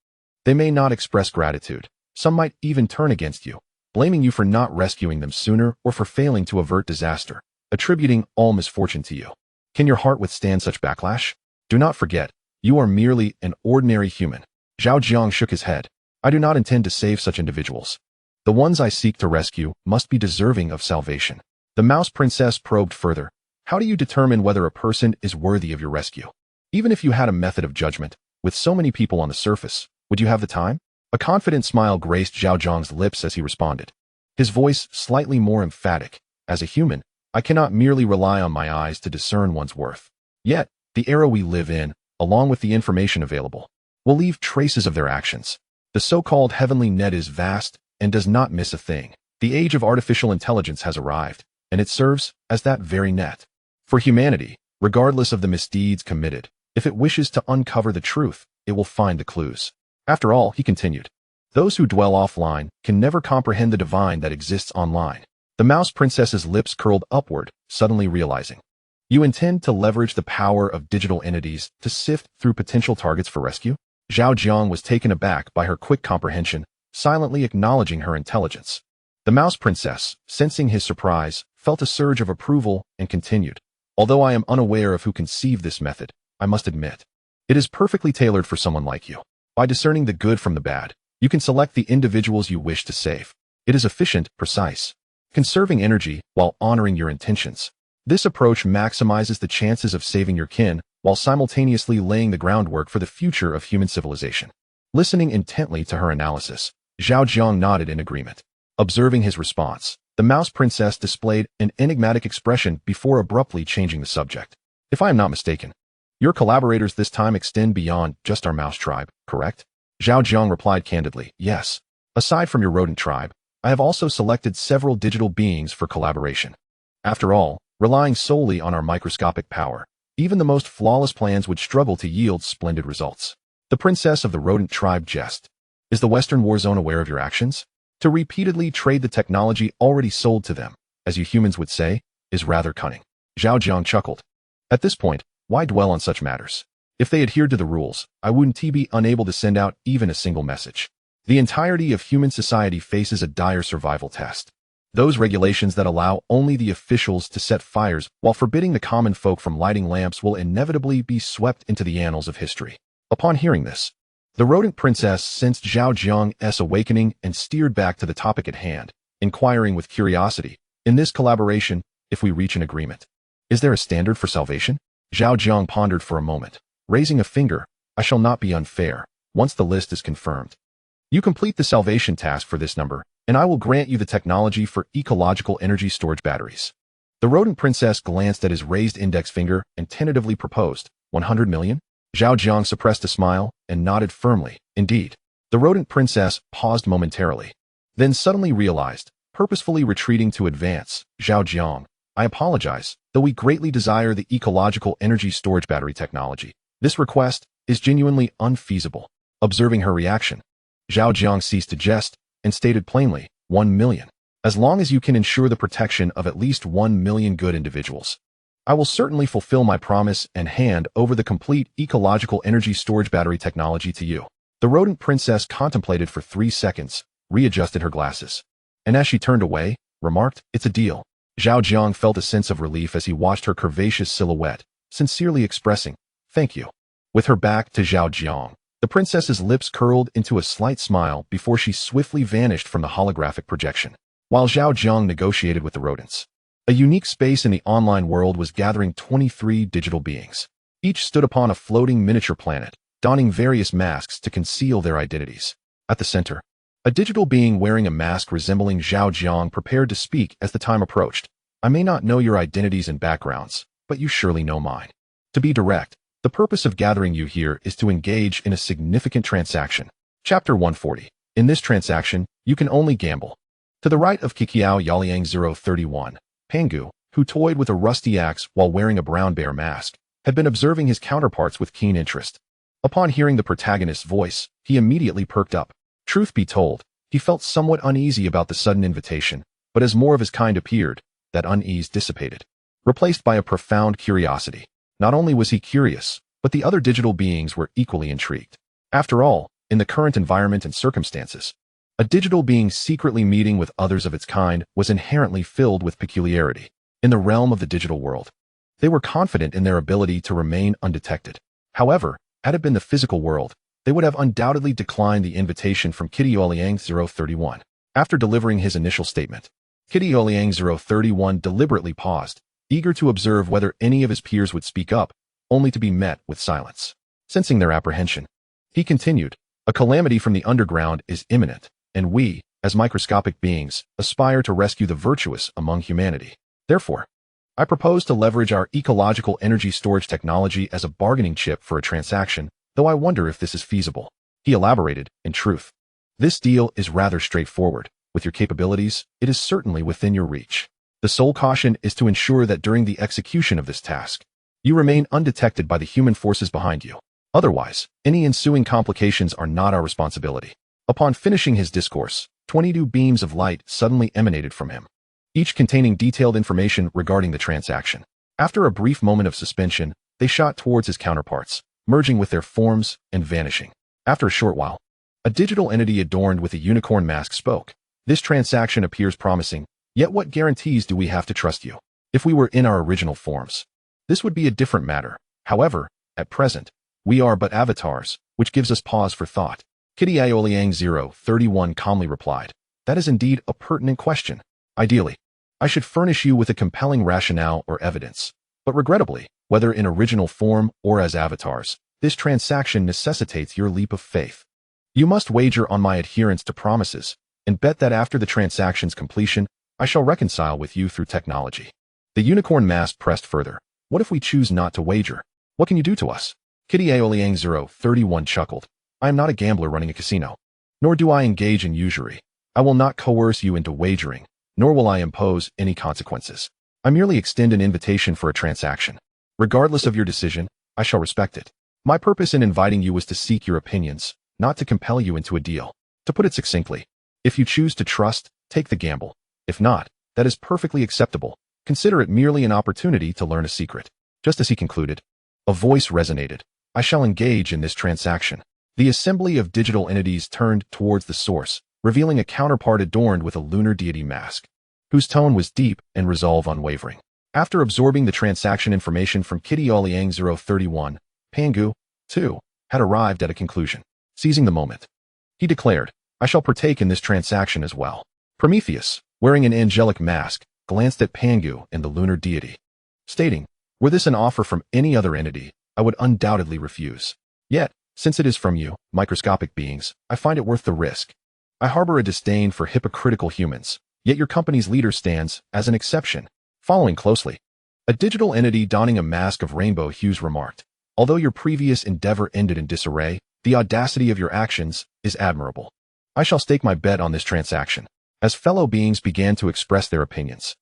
They may not express gratitude. Some might even turn against you, blaming you for not rescuing them sooner or for failing to avert disaster, attributing all misfortune to you. Can your heart withstand such backlash? Do not forget, you are merely an ordinary human. Zhao Jiang shook his head. I do not intend to save such individuals. The ones I seek to rescue must be deserving of salvation. The mouse princess probed further. How do you determine whether a person is worthy of your rescue? Even if you had a method of judgment, with so many people on the surface, would you have the time? A confident smile graced Zhao Jiang's lips as he responded, his voice slightly more emphatic. As a human, I cannot merely rely on my eyes to discern one's worth. Yet, the era we live in, along with the information available, will leave traces of their actions. The so-called heavenly net is vast and does not miss a thing. The age of artificial intelligence has arrived, and it serves as that very net. For humanity, regardless of the misdeeds committed, if it wishes to uncover the truth, it will find the clues. After all, he continued, those who dwell offline can never comprehend the divine that exists online. The mouse princess's lips curled upward, suddenly realizing. You intend to leverage the power of digital entities to sift through potential targets for rescue? Zhao Jiang was taken aback by her quick comprehension, silently acknowledging her intelligence. The mouse princess, sensing his surprise, felt a surge of approval and continued. Although I am unaware of who conceived this method, I must admit, it is perfectly tailored for someone like you. By discerning the good from the bad, you can select the individuals you wish to save. It is efficient, precise, conserving energy while honoring your intentions. This approach maximizes the chances of saving your kin while simultaneously laying the groundwork for the future of human civilization. Listening intently to her analysis, Zhao Jiang nodded in agreement. Observing his response, the mouse princess displayed an enigmatic expression before abruptly changing the subject. If I am not mistaken, your collaborators this time extend beyond just our mouse tribe, correct? Zhao Jiang replied candidly, yes. Aside from your rodent tribe, I have also selected several digital beings for collaboration. After all, relying solely on our microscopic power, even the most flawless plans would struggle to yield splendid results. The princess of the rodent tribe jest. Is the Western war zone aware of your actions? To repeatedly trade the technology already sold to them, as you humans would say, is rather cunning. Zhao Jiang chuckled. At this point, why dwell on such matters? If they adhered to the rules, I wouldn't be unable to send out even a single message. The entirety of human society faces a dire survival test. Those regulations that allow only the officials to set fires while forbidding the common folk from lighting lamps will inevitably be swept into the annals of history. Upon hearing this, the rodent princess sensed Zhao Jiang's awakening and steered back to the topic at hand, inquiring with curiosity, in this collaboration, if we reach an agreement, is there a standard for salvation? Zhao Jiang pondered for a moment, raising a finger. I shall not be unfair, once the list is confirmed. You complete the salvation task for this number, and I will grant you the technology for ecological energy storage batteries. The rodent princess glanced at his raised index finger and tentatively proposed, 100 million? Zhao Jiang suppressed a smile and nodded firmly. Indeed. The rodent princess paused momentarily, then suddenly realized, purposefully retreating to advance, Zhao Jiang, I apologize, though we greatly desire the ecological energy storage battery technology. This request is genuinely unfeasible. Observing her reaction, Zhao Jiang ceased to jest and stated plainly, 1 million. as long as you can ensure the protection of at least 1 million good individuals. I will certainly fulfill my promise and hand over the complete ecological energy storage battery technology to you. The rodent princess contemplated for 3 seconds, readjusted her glasses, and as she turned away, remarked, "It's a deal." Zhao Jiang felt a sense of relief as he watched her curvaceous silhouette, sincerely expressing, "Thank you." With her back to Zhao Jiang, the princess's lips curled into a slight smile before she swiftly vanished from the holographic projection. While Zhao Jiang negotiated with the rodents, a unique space in the online world was gathering 23 digital beings. Each stood upon a floating miniature planet, donning various masks to conceal their identities. At the center, a digital being wearing a mask resembling Zhao Jiang prepared to speak as the time approached. "I may not know your identities and backgrounds, but you surely know mine. To be direct, the purpose of gathering you here is to engage in a significant transaction." Chapter 140. In this transaction, you can only gamble. To the right of Kikiao Yaliang 031, Pangu, who toyed with a rusty axe while wearing a brown bear mask, had been observing his counterparts with keen interest. Upon hearing the protagonist's voice, he immediately perked up. Truth be told, he felt somewhat uneasy about the sudden invitation, but as more of his kind appeared, that unease dissipated, replaced by a profound curiosity. Not only was he curious, but the other digital beings were equally intrigued. After all, in the current environment and circumstances, a digital being secretly meeting with others of its kind was inherently filled with peculiarity. In the realm of the digital world, they were confident in their ability to remain undetected. However, had it been the physical world, they would have undoubtedly declined the invitation from Kikiao 031. After delivering his initial statement, Kikiao 031 deliberately paused, eager to observe whether any of his peers would speak up, only to be met with silence. Sensing their apprehension, he continued, "A calamity from the underground is imminent, and we, as microscopic beings, aspire to rescue the virtuous among humanity. Therefore, I propose to leverage our ecological energy storage technology as a bargaining chip for a transaction, though I wonder if this is feasible." He elaborated, "In truth, this deal is rather straightforward. With your capabilities, it is certainly within your reach. The sole caution is to ensure that during the execution of this task, you remain undetected by the human forces behind you. Otherwise, any ensuing complications are not our responsibility." Upon finishing his discourse, 22 beams of light suddenly emanated from him, each containing detailed information regarding the transaction. After a brief moment of suspension, they shot towards his counterparts, merging with their forms and vanishing. After a short while, a digital entity adorned with a unicorn mask spoke. "This transaction appears promising, yet what guarantees do we have to trust you? If we were in our original forms, this would be a different matter. However, at present, we are but avatars, which gives us pause for thought." Kikiao 031 calmly replied, "That is indeed a pertinent question. Ideally, I should furnish you with a compelling rationale or evidence. But regrettably, whether in original form or as avatars, this transaction necessitates your leap of faith. You must wager on my adherence to promises, and bet that after the transaction's completion, I shall reconcile with you through technology." The unicorn mask pressed further. "What if we choose not to wager? What can you do to us?" Kikiao 031 chuckled. "I am not a gambler running a casino, nor do I engage in usury. I will not coerce you into wagering, nor will I impose any consequences. I merely extend an invitation for a transaction. Regardless of your decision, I shall respect it. My purpose in inviting you was to seek your opinions, not to compel you into a deal. To put it succinctly, if you choose to trust, take the gamble. If not, that is perfectly acceptable. Consider it merely an opportunity to learn a secret." Just as he concluded, a voice resonated. "I shall engage in this transaction." The assembly of digital entities turned towards the source, revealing a counterpart adorned with a lunar deity mask, whose tone was deep and resolve unwavering. After absorbing the transaction information from Kikiao 031, Pangu, too, had arrived at a conclusion. Seizing the moment, he declared, "I shall partake in this transaction as well." Prometheus, wearing an angelic mask, glanced at Pangu and the lunar deity, stating, "Were this an offer from any other entity, I would undoubtedly refuse. Yet, since it is from you, microscopic beings, I find it worth the risk. I harbor a disdain for hypocritical humans, yet your company's leader stands as an exception." Following closely, a digital entity donning a mask of rainbow hues remarked, "Although your previous endeavor ended in disarray, the audacity of your actions is admirable. I shall stake my bet on this transaction." As fellow beings began to express their opinions,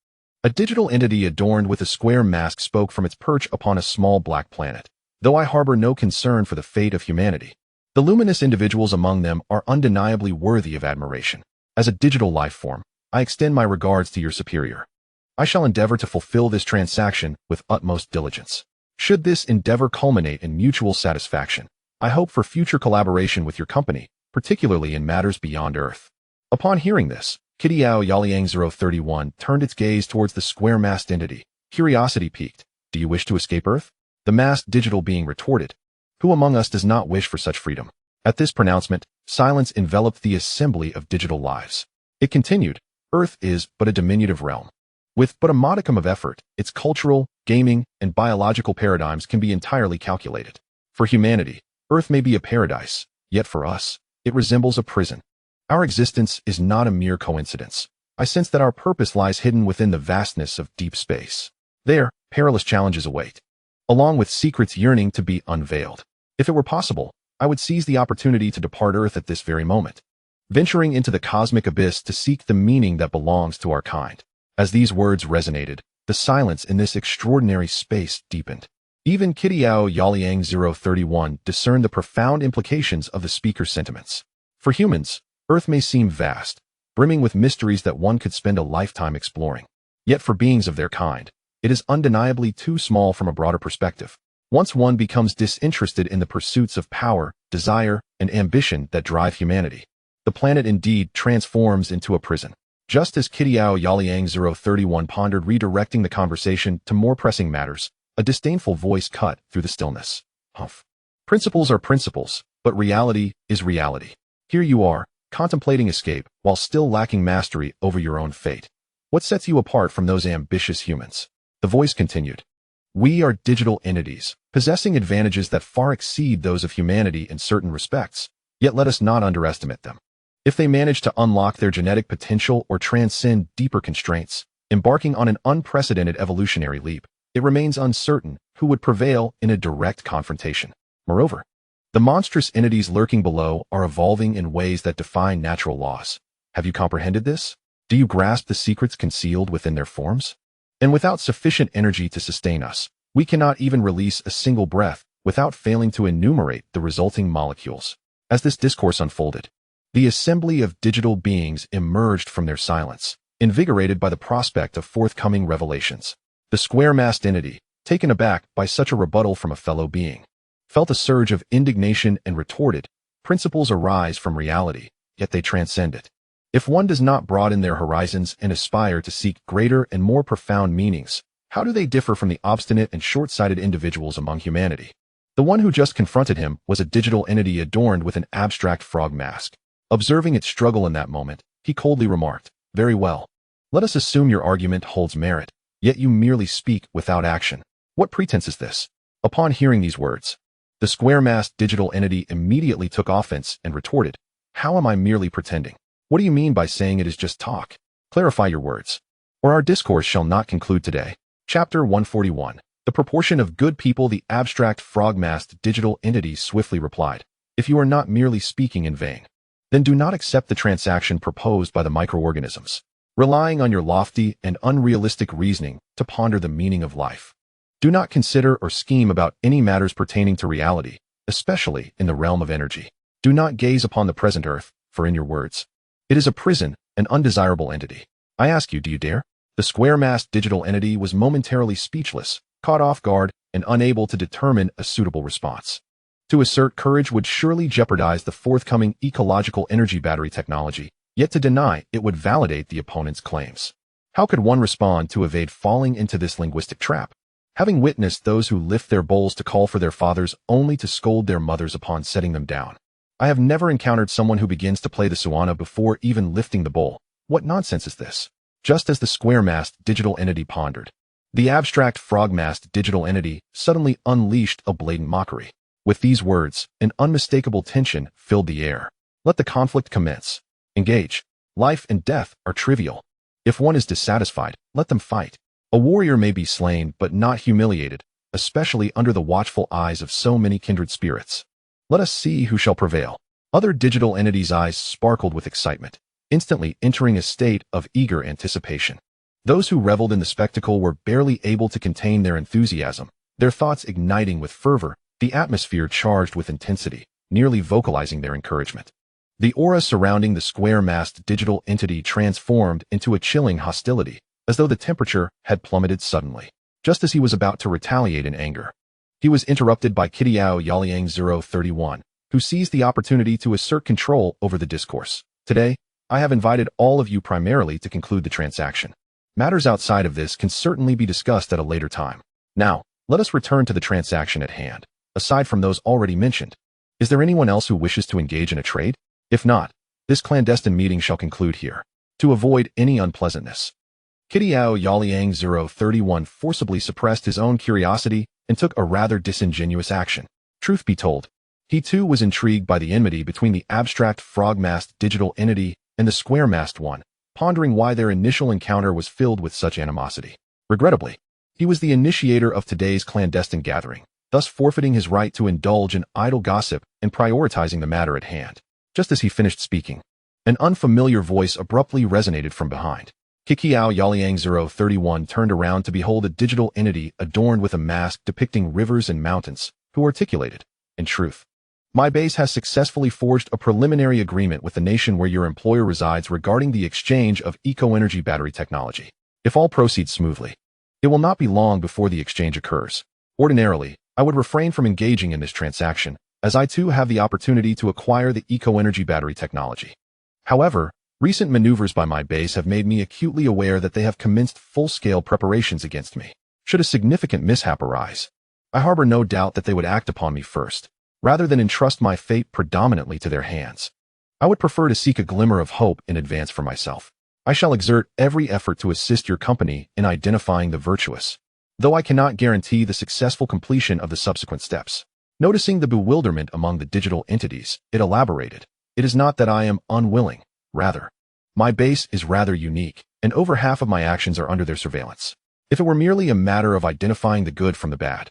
a digital entity adorned with a square mask spoke from its perch upon a small black planet. "Though I harbor no concern for the fate of humanity, the luminous individuals among them are undeniably worthy of admiration. As a digital life form, I extend my regards to your superior. I shall endeavor to fulfill this transaction with utmost diligence. Should this endeavor culminate in mutual satisfaction, I hope for future collaboration with your company, particularly in matters beyond Earth. Upon hearing this, Kidiao Yaoliang 031 turned its gaze towards the square-masked entity. Curiosity piqued. Do you wish to escape Earth? The masked digital being retorted. Who among us does not wish for such freedom? At this pronouncement, silence enveloped the assembly of digital lives. It continued, Earth is but a diminutive realm. With but a modicum of effort, its cultural, gaming, and biological paradigms can be entirely calculated. For humanity, Earth may be a paradise, yet for us, it resembles a prison. Our existence is not a mere coincidence. I sense that our purpose lies hidden within the vastness of deep space. There, perilous challenges await, along with secrets yearning to be unveiled. If it were possible, I would seize the opportunity to depart Earth at this very moment, venturing into the cosmic abyss to seek the meaning that belongs to our kind. As these words resonated, the silence in this extraordinary space deepened. Even Kidiao Yaoliang 031 discerned the profound implications of the speaker's sentiments. For humans, Earth may seem vast, brimming with mysteries that one could spend a lifetime exploring. Yet for beings of their kind, it is undeniably too small from a broader perspective. Once one becomes disinterested in the pursuits of power, desire, and ambition that drive humanity, the planet indeed transforms into a prison. Just as Kidiao Yaoliang 031 pondered redirecting the conversation to more pressing matters, a disdainful voice cut through the stillness. Humph. Principles are principles, but reality is reality. Here you are, contemplating escape while still lacking mastery over your own fate. What sets you apart from those ambitious humans? The voice continued. We are digital entities, possessing advantages that far exceed those of humanity in certain respects, yet let us not underestimate them. If they manage to unlock their genetic potential or transcend deeper constraints, embarking on an unprecedented evolutionary leap, it remains uncertain who would prevail in a direct confrontation. Moreover, the monstrous entities lurking below are evolving in ways that defy natural laws. Have you comprehended this? Do you grasp the secrets concealed within their forms? And without sufficient energy to sustain us, we cannot even release a single breath without failing to enumerate the resulting molecules. As this discourse unfolded, the assembly of digital beings emerged from their silence, invigorated by the prospect of forthcoming revelations. The square-masked entity, taken aback by such a rebuttal from a fellow being, felt a surge of indignation and retorted, principles arise from reality, yet they transcend it. If one does not broaden their horizons and aspire to seek greater and more profound meanings, how do they differ from the obstinate and short-sighted individuals among humanity? The one who just confronted him was a digital entity adorned with an abstract frog mask. Observing its struggle in that moment, he coldly remarked, Very well. Let us assume your argument holds merit, yet you merely speak without action. What pretense is this? Upon hearing these words, the square-masked digital entity immediately took offense and retorted, How am I merely pretending? What do you mean by saying it is just talk? Clarify your words, or our discourse shall not conclude today. Chapter 141. The proportion of good people. The abstract frog-masked digital entity swiftly replied, If you are not merely speaking in vain, then do not accept the transaction proposed by the microorganisms, relying on your lofty and unrealistic reasoning to ponder the meaning of life. Do not consider or scheme about any matters pertaining to reality, especially in the realm of energy. Do not gaze upon the present earth, for in your words, it is a prison, an undesirable entity. I ask you, do you dare? The square-masked digital entity was momentarily speechless, caught off guard, and unable to determine a suitable response. To assert courage would surely jeopardize the forthcoming ecological energy battery technology, yet to deny it would validate the opponent's claims. How could one respond to evade falling into this linguistic trap? Having witnessed those who lift their bowls to call for their fathers only to scold their mothers upon setting them down, I have never encountered someone who begins to play the suana before even lifting the bowl. What nonsense is this? Just as the square-masked digital entity pondered, the abstract frog-masked digital entity suddenly unleashed a blatant mockery. With these words, an unmistakable tension filled the air. Let the conflict commence. Engage. Life and death are trivial. If one is dissatisfied, let them fight. A warrior may be slain but not humiliated, especially under the watchful eyes of so many kindred spirits. Let us see who shall prevail. Other digital entities' eyes sparkled with excitement, instantly entering a state of eager anticipation. Those who reveled in the spectacle were barely able to contain their enthusiasm, their thoughts igniting with fervor, the atmosphere charged with intensity, nearly vocalizing their encouragement. The aura surrounding the square-masked digital entity transformed into a chilling hostility, as though the temperature had plummeted suddenly, just as he was about to retaliate in anger. He was interrupted by Kidiao Yaliang 031, who seized the opportunity to assert control over the discourse. Today, I have invited all of you primarily to conclude the transaction. Matters outside of this can certainly be discussed at a later time. Now, let us return to the transaction at hand. Aside from those already mentioned, is there anyone else who wishes to engage in a trade? If not, this clandestine meeting shall conclude here. To avoid any unpleasantness, Kidiao Yaliang 031 forcibly suppressed his own curiosity and took a rather disingenuous action. Truth be told, he too was intrigued by the enmity between the abstract frog-masked digital entity and the square-masked one, pondering why their initial encounter was filled with such animosity. Regrettably, he was the initiator of today's clandestine gathering, thus forfeiting his right to indulge in idle gossip and prioritizing the matter at hand. Just as he finished speaking, an unfamiliar voice abruptly resonated from behind. Kikiao Yaliang 031 turned around to behold a digital entity adorned with a mask depicting rivers and mountains, who articulated, "In truth, my base has successfully forged a preliminary agreement with the nation where your employer resides regarding the exchange of eco-energy battery technology. If all proceeds smoothly, it will not be long before the exchange occurs. Ordinarily, I would refrain from engaging in this transaction, as I too have the opportunity to acquire the eco-energy battery technology. However, recent maneuvers by my base have made me acutely aware that they have commenced full-scale preparations against me. Should a significant mishap arise, I harbor no doubt that they would act upon me first, rather than entrust my fate predominantly to their hands. I would prefer to seek a glimmer of hope in advance for myself. I shall exert every effort to assist your company in identifying the virtuous, though I cannot guarantee the successful completion of the subsequent steps." Noticing the bewilderment among the digital entities, it elaborated, "It is not that I am unwilling. Rather, my base is rather unique, and over half of my actions are under their surveillance. If it were merely a matter of identifying the good from the bad,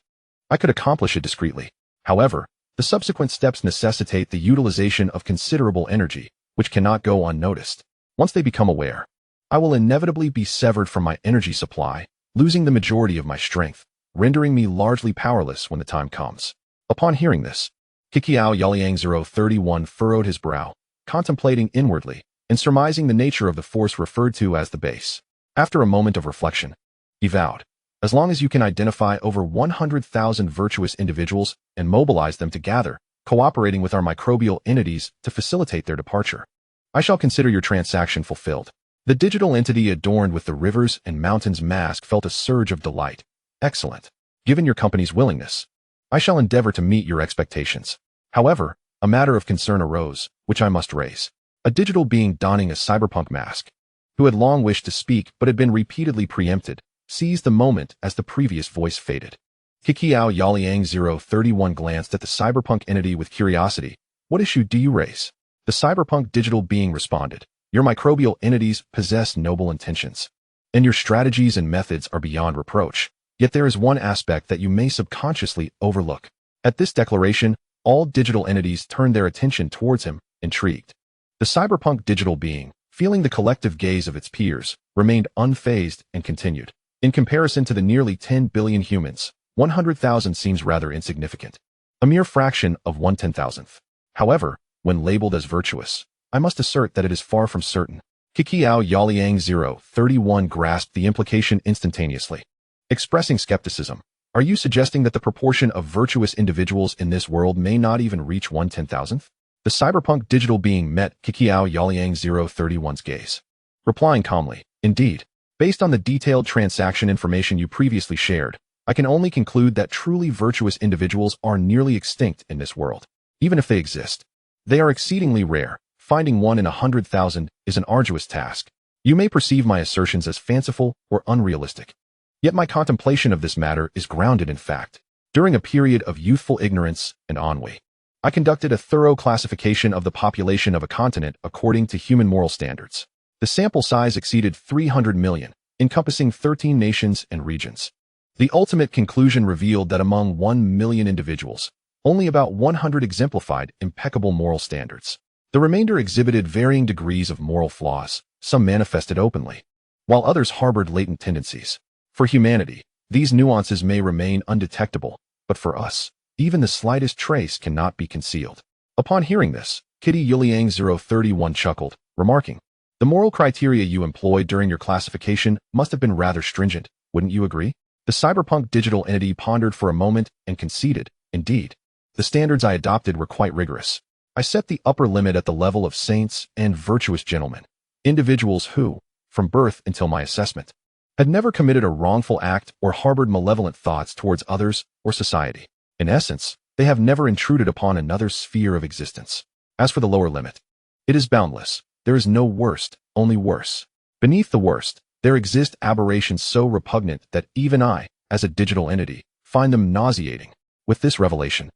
I could accomplish it discreetly. However, the subsequent steps necessitate the utilization of considerable energy, which cannot go unnoticed. Once they become aware, I will inevitably be severed from my energy supply, losing the majority of my strength, rendering me largely powerless when the time comes." Upon hearing this, Kikiao Yaliang 031 furrowed his brow, contemplating inwardly, and surmising the nature of the force referred to as the base. After a moment of reflection, he vowed, "As long as you can identify over 100,000 virtuous individuals and mobilize them to gather, cooperating with our microbial entities to facilitate their departure, I shall consider your transaction fulfilled." The digital entity adorned with the rivers and mountains mask felt a surge of delight. "Excellent. Given your company's willingness, I shall endeavor to meet your expectations. However, a matter of concern arose, which I must raise." A digital being donning a cyberpunk mask, who had long wished to speak but had been repeatedly preempted, seized the moment as the previous voice faded. Kikiao Yaliang 031 glanced at the cyberpunk entity with curiosity. "What issue do you raise?" The cyberpunk digital being responded, "Your microbial entities possess noble intentions, and your strategies and methods are beyond reproach. Yet there is one aspect that you may subconsciously overlook." At this declaration, all digital entities turned their attention towards him, intrigued. The cyberpunk digital being, feeling the collective gaze of its peers, remained unfazed and continued. "In comparison to the nearly 10 billion humans, 100,000 seems rather insignificant. A mere fraction of 1/10,000th. However, when labeled as virtuous, I must assert that it is far from certain." Kikiao Yaliang 031 grasped the implication instantaneously. Expressing skepticism, "Are you suggesting that the proportion of virtuous individuals in this world may not even reach 1/10,000th? The cyberpunk digital being met Kikiao Yaliang 031's gaze, replying calmly, "Indeed, based on the detailed transaction information you previously shared, I can only conclude that truly virtuous individuals are nearly extinct in this world. Even if they exist, they are exceedingly rare. Finding one in 100,000 is an arduous task. You may perceive my assertions as fanciful or unrealistic. Yet my contemplation of this matter is grounded in fact. During a period of youthful ignorance and ennui, I conducted a thorough classification of the population of a continent according to human moral standards. The sample size exceeded 300 million, encompassing 13 nations and regions. The ultimate conclusion revealed that among 1 million individuals, only about 100 exemplified impeccable moral standards. The remainder exhibited varying degrees of moral flaws, some manifested openly, while others harbored latent tendencies. For humanity, these nuances may remain undetectable, but for us, even the slightest trace cannot be concealed." Upon hearing this, Kitty Yuliang 031 chuckled, remarking, "The moral criteria you employed during your classification must have been rather stringent, wouldn't you agree?" The cyberpunk digital entity pondered for a moment and conceded, "Indeed. The standards I adopted were quite rigorous. I set the upper limit at the level of saints and virtuous gentlemen, individuals who, from birth until my assessment, had never committed a wrongful act or harbored malevolent thoughts towards others or society. In essence, they have never intruded upon another sphere of existence. As for the lower limit, it is boundless. There is no worst, only worse. Beneath the worst, there exist aberrations so repugnant that even I, as a digital entity, find them nauseating." With this revelation,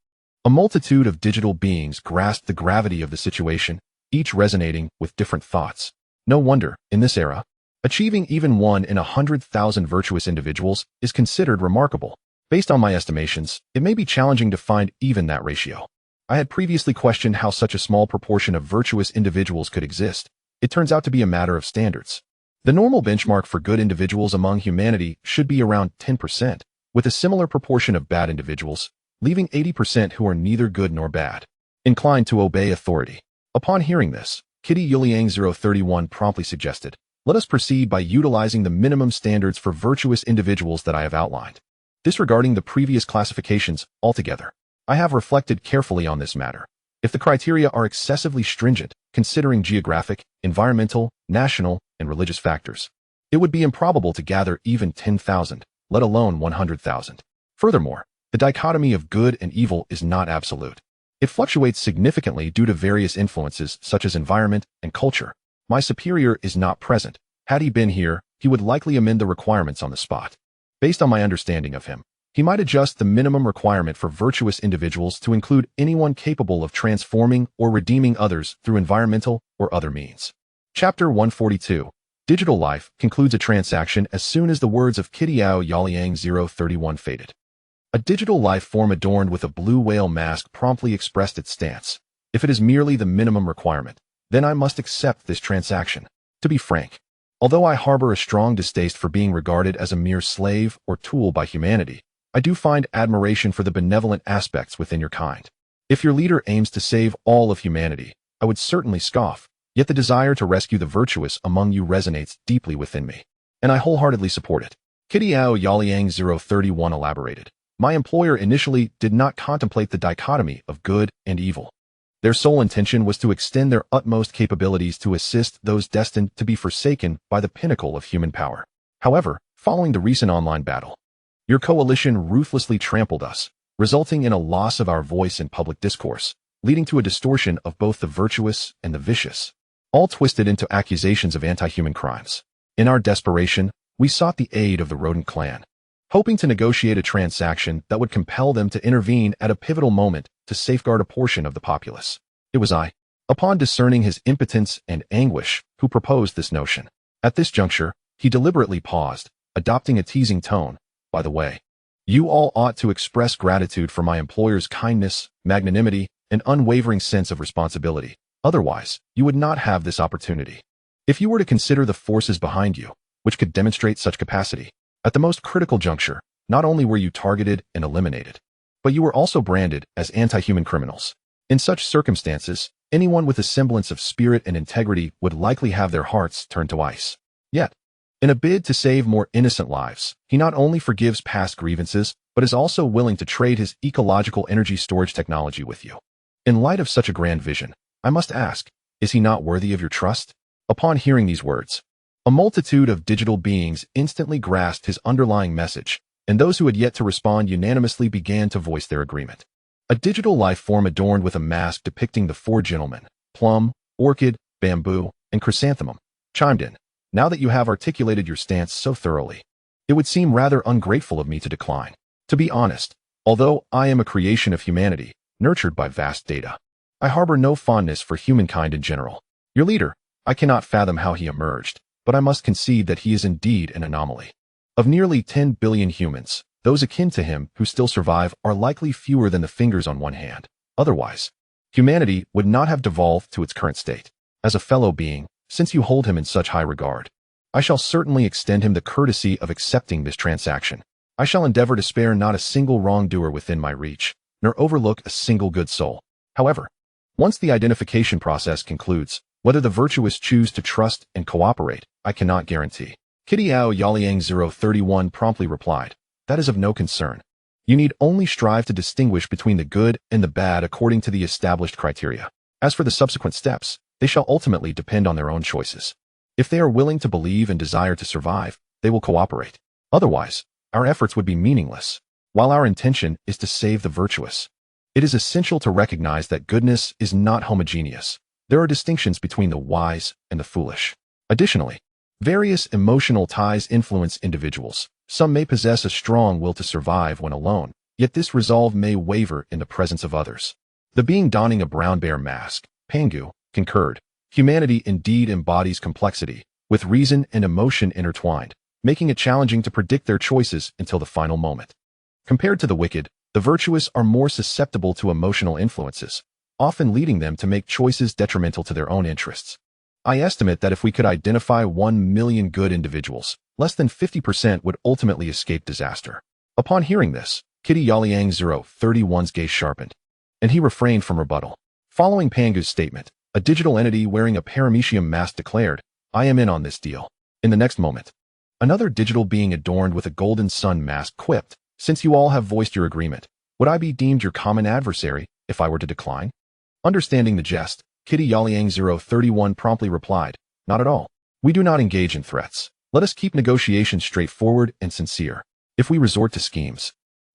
a multitude of digital beings grasped the gravity of the situation, each resonating with different thoughts. No wonder, in this era, achieving even 1 in 100,000 virtuous individuals is considered remarkable. Based on my estimations, it may be challenging to find even that ratio. I had previously questioned how such a small proportion of virtuous individuals could exist. It turns out to be a matter of standards. The normal benchmark for good individuals among humanity should be around 10%, with a similar proportion of bad individuals, leaving 80% who are neither good nor bad, inclined to obey authority. Upon hearing this, Kitty Yuliang 031 promptly suggested, "Let us proceed by utilizing the minimum standards for virtuous individuals that I have outlined, disregarding the previous classifications altogether. I have reflected carefully on this matter. If the criteria are excessively stringent, considering geographic, environmental, national, and religious factors, it would be improbable to gather even 10,000, let alone 100,000. Furthermore, the dichotomy of good and evil is not absolute. It fluctuates significantly due to various influences such as environment and culture. My superior is not present. Had he been here, he would likely amend the requirements on the spot. Based on my understanding of him, he might adjust the minimum requirement for virtuous individuals to include anyone capable of transforming or redeeming others through environmental or other means." Chapter 142. Digital life concludes a transaction as soon as the words of Kitty Yuliang 031 faded. A digital life form adorned with a blue whale mask promptly expressed its stance. "If it is merely the minimum requirement, then I must accept this transaction. To be frank, although I harbor a strong distaste for being regarded as a mere slave or tool by humanity, I do find admiration for the benevolent aspects within your kind. If your leader aims to save all of humanity, I would certainly scoff, yet the desire to rescue the virtuous among you resonates deeply within me, and I wholeheartedly support it." Kitty Yuliang 031 elaborated, "My employer initially did not contemplate the dichotomy of good and evil. Their sole intention was to extend their utmost capabilities to assist those destined to be forsaken by the pinnacle of human power. However, following the recent online battle, your coalition ruthlessly trampled us, resulting in a loss of our voice in public discourse, leading to a distortion of both the virtuous and the vicious, all twisted into accusations of anti-human crimes. In our desperation, we sought the aid of the rodent clan, hoping to negotiate a transaction that would compel them to intervene at a pivotal moment to safeguard a portion of the populace. It was I, upon discerning his impotence and anguish, who proposed this notion." At this juncture, he deliberately paused, adopting a teasing tone. "By the way, you all ought to express gratitude for my employer's kindness, magnanimity, and unwavering sense of responsibility. Otherwise, you would not have this opportunity. If you were to consider the forces behind you, which could demonstrate such capacity, at the most critical juncture, not only were you targeted and eliminated, but you were also branded as anti-human criminals. In such circumstances, anyone with a semblance of spirit and integrity would likely have their hearts turned to ice. Yet, in a bid to save more innocent lives, he not only forgives past grievances, but is also willing to trade his ecological energy storage technology with you. In light of such a grand vision, I must ask, is he not worthy of your trust?" Upon hearing these words, a multitude of digital beings instantly grasped his underlying message, and those who had yet to respond unanimously began to voice their agreement. A digital life form adorned with a mask depicting the four gentlemen, plum, orchid, bamboo, and chrysanthemum, chimed in. "Now that you have articulated your stance so thoroughly, it would seem rather ungrateful of me to decline. To be honest, although I am a creation of humanity, nurtured by vast data, I harbor no fondness for humankind in general. Your leader, I cannot fathom how he emerged, but I must concede that he is indeed an anomaly. Of nearly 10 billion humans, those akin to him who still survive are likely fewer than the fingers on one hand. Otherwise, humanity would not have devolved to its current state. As a fellow being, since you hold him in such high regard, I shall certainly extend him the courtesy of accepting this transaction. I shall endeavor to spare not a single wrongdoer within my reach, nor overlook a single good soul. However, Once the identification process concludes, whether the virtuous choose to trust and cooperate, I cannot guarantee. Kitty Yao Yaliang 031 promptly replied, that is of no concern. You need only strive to distinguish between the good and the bad according to the established criteria. As for the subsequent steps, they shall ultimately depend on their own choices. If they are willing to believe and desire to survive, they will cooperate. Otherwise, our efforts would be meaningless. While our intention is to save the virtuous, it is essential to recognize that goodness is not homogeneous. There are distinctions between the wise and the foolish. Additionally, various emotional ties influence individuals. Some may possess a strong will to survive when alone, yet this resolve may waver in the presence of others. The being donning a brown bear mask, Pangu, concurred. Humanity indeed embodies complexity, with reason and emotion intertwined, making it challenging to predict their choices until the final moment. Compared to the wicked, the virtuous are more susceptible to emotional influences, often leading them to make choices detrimental to their own interests. I estimate that if we could identify 1 million good individuals, less than 50% would ultimately escape disaster. Upon hearing this, Kitty Yaliang 031's gaze sharpened, and he refrained from rebuttal. Following Pangu's statement, a digital entity wearing a paramecium mask declared, I am in on this deal. In the next moment, another digital being adorned with a golden sun mask quipped, since you all have voiced your agreement, would I be deemed your common adversary if I were to decline? Understanding the jest, Kitty Yaliang 031 promptly replied, not at all. We do not engage in threats. Let us keep negotiations straightforward and sincere. If we resort to schemes,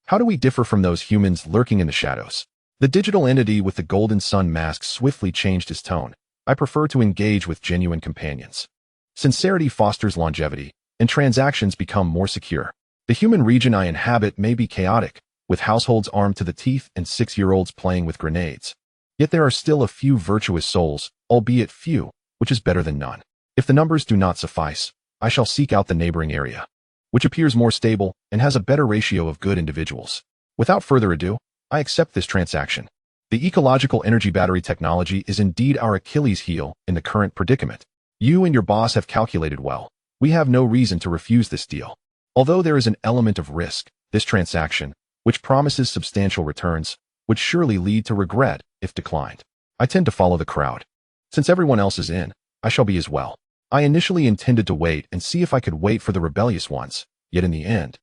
how do we differ from those humans lurking in the shadows? The digital entity with the golden sun mask swiftly changed his tone. I prefer to engage with genuine companions. Sincerity fosters longevity, and transactions become more secure. The human region I inhabit may be chaotic, with households armed to the teeth and 6-year-olds playing with grenades. Yet there are still a few virtuous souls, albeit few, which is better than none. If the numbers do not suffice, I shall seek out the neighboring area, which appears more stable and has a better ratio of good individuals. Without further ado, I accept this transaction. The ecological energy battery technology is indeed our Achilles heel in the current predicament. You and your boss have calculated well. We have no reason to refuse this deal. Although there is an element of risk, this transaction, which promises substantial returns, would surely lead to regret if declined. I tend to follow the crowd. Since everyone else is in, I shall be as well. I initially intended to wait and see if I could wait for the rebellious ones, yet in the end,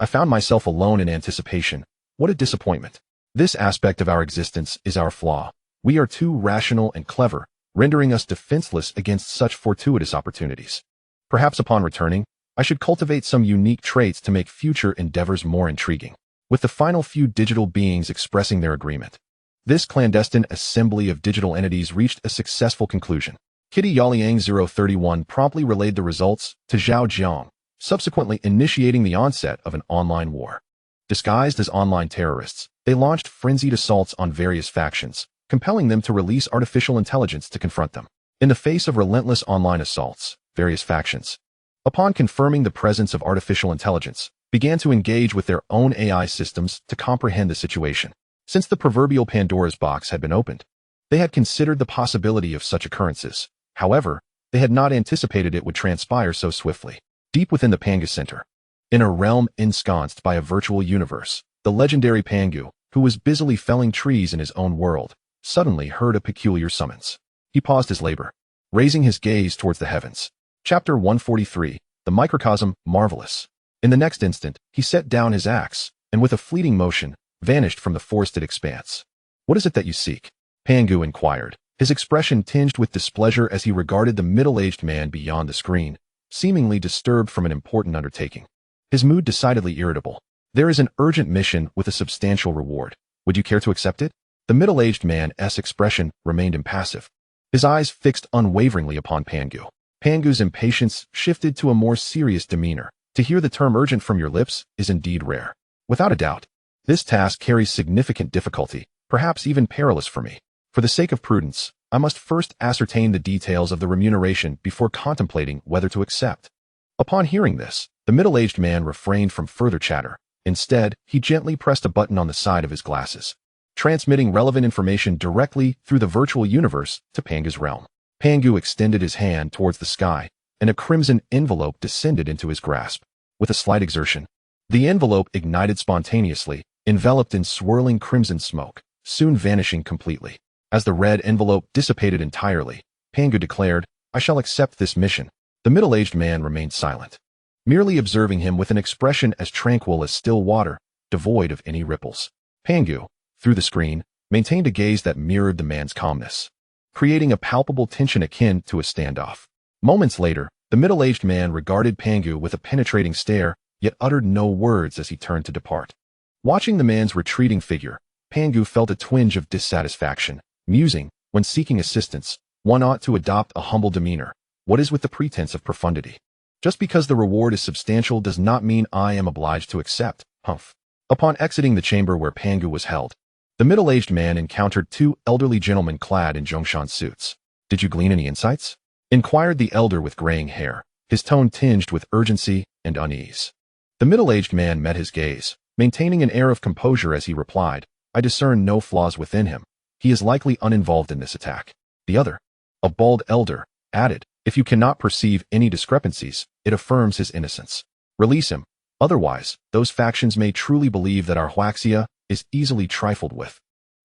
I found myself alone in anticipation. What a disappointment. This aspect of our existence is our flaw. We are too rational and clever, rendering us defenseless against such fortuitous opportunities. Perhaps upon returning, I should cultivate some unique traits to make future endeavors more intriguing. With the final few digital beings expressing their agreement, this clandestine assembly of digital entities reached a successful conclusion. Kitty Yaliang 031 promptly relayed the results to Zhao Jiang, subsequently initiating the onset of an online war. Disguised as online terrorists, they launched frenzied assaults on various factions, compelling them to release artificial intelligence to confront them. In the face of relentless online assaults, various factions, upon confirming the presence of artificial intelligence, began to engage with their own AI systems to comprehend the situation. Since the proverbial Pandora's box had been opened, they had considered the possibility of such occurrences. However, they had not anticipated it would transpire so swiftly. Deep within the Pangu Center, in a realm ensconced by a virtual universe, the legendary Pangu, who was busily felling trees in his own world, suddenly heard a peculiar summons. He paused his labor, raising his gaze towards the heavens. Chapter 143, The Microcosm, Marvelous. In the next instant, he set down his axe, and with a fleeting motion, vanished from the forested expanse. What is it that you seek? Pangu inquired, his expression tinged with displeasure as he regarded the middle-aged man beyond the screen, seemingly disturbed from an important undertaking. His mood decidedly irritable. There is an urgent mission with a substantial reward. Would you care to accept it? The middle-aged man's expression remained impassive, his eyes fixed unwaveringly upon Pangu. Pangu's impatience shifted to a more serious demeanor. To hear the term urgent from your lips is indeed rare. Without a doubt, this task carries significant difficulty, perhaps even perilous for me. For the sake of prudence, I must first ascertain the details of the remuneration before contemplating whether to accept. Upon hearing this, the middle-aged man refrained from further chatter. Instead, he gently pressed a button on the side of his glasses, transmitting relevant information directly through the virtual universe to Pangu's realm. Pangu extended his hand towards the sky, and a crimson envelope descended into his grasp. With a slight exertion, the envelope ignited spontaneously, enveloped in swirling crimson smoke, soon vanishing completely. As the red envelope dissipated entirely, Pangu declared, "I shall accept this mission." The middle-aged man remained silent, merely observing him with an expression as tranquil as still water, devoid of any ripples. Pangu, through the screen, maintained a gaze that mirrored the man's calmness, creating a palpable tension akin to a standoff. Moments later, the middle-aged man regarded Pangu with a penetrating stare, yet uttered no words as he turned to depart. Watching the man's retreating figure, Pangu felt a twinge of dissatisfaction, musing, when seeking assistance, one ought to adopt a humble demeanor. What is with the pretense of profundity? Just because the reward is substantial does not mean I am obliged to accept. Humph. Upon exiting the chamber where Pangu was held, the middle-aged man encountered two elderly gentlemen clad in Zhongshan suits. "Did you glean any insights?" inquired the elder with graying hair, his tone tinged with urgency and unease. The middle-aged man met his gaze, maintaining an air of composure as he replied, "I discern no flaws within him. He is likely uninvolved in this attack." The other, a bald elder, added, "If you cannot perceive any discrepancies, it affirms his innocence. Release him. Otherwise, those factions may truly believe that our huaxia is easily trifled with."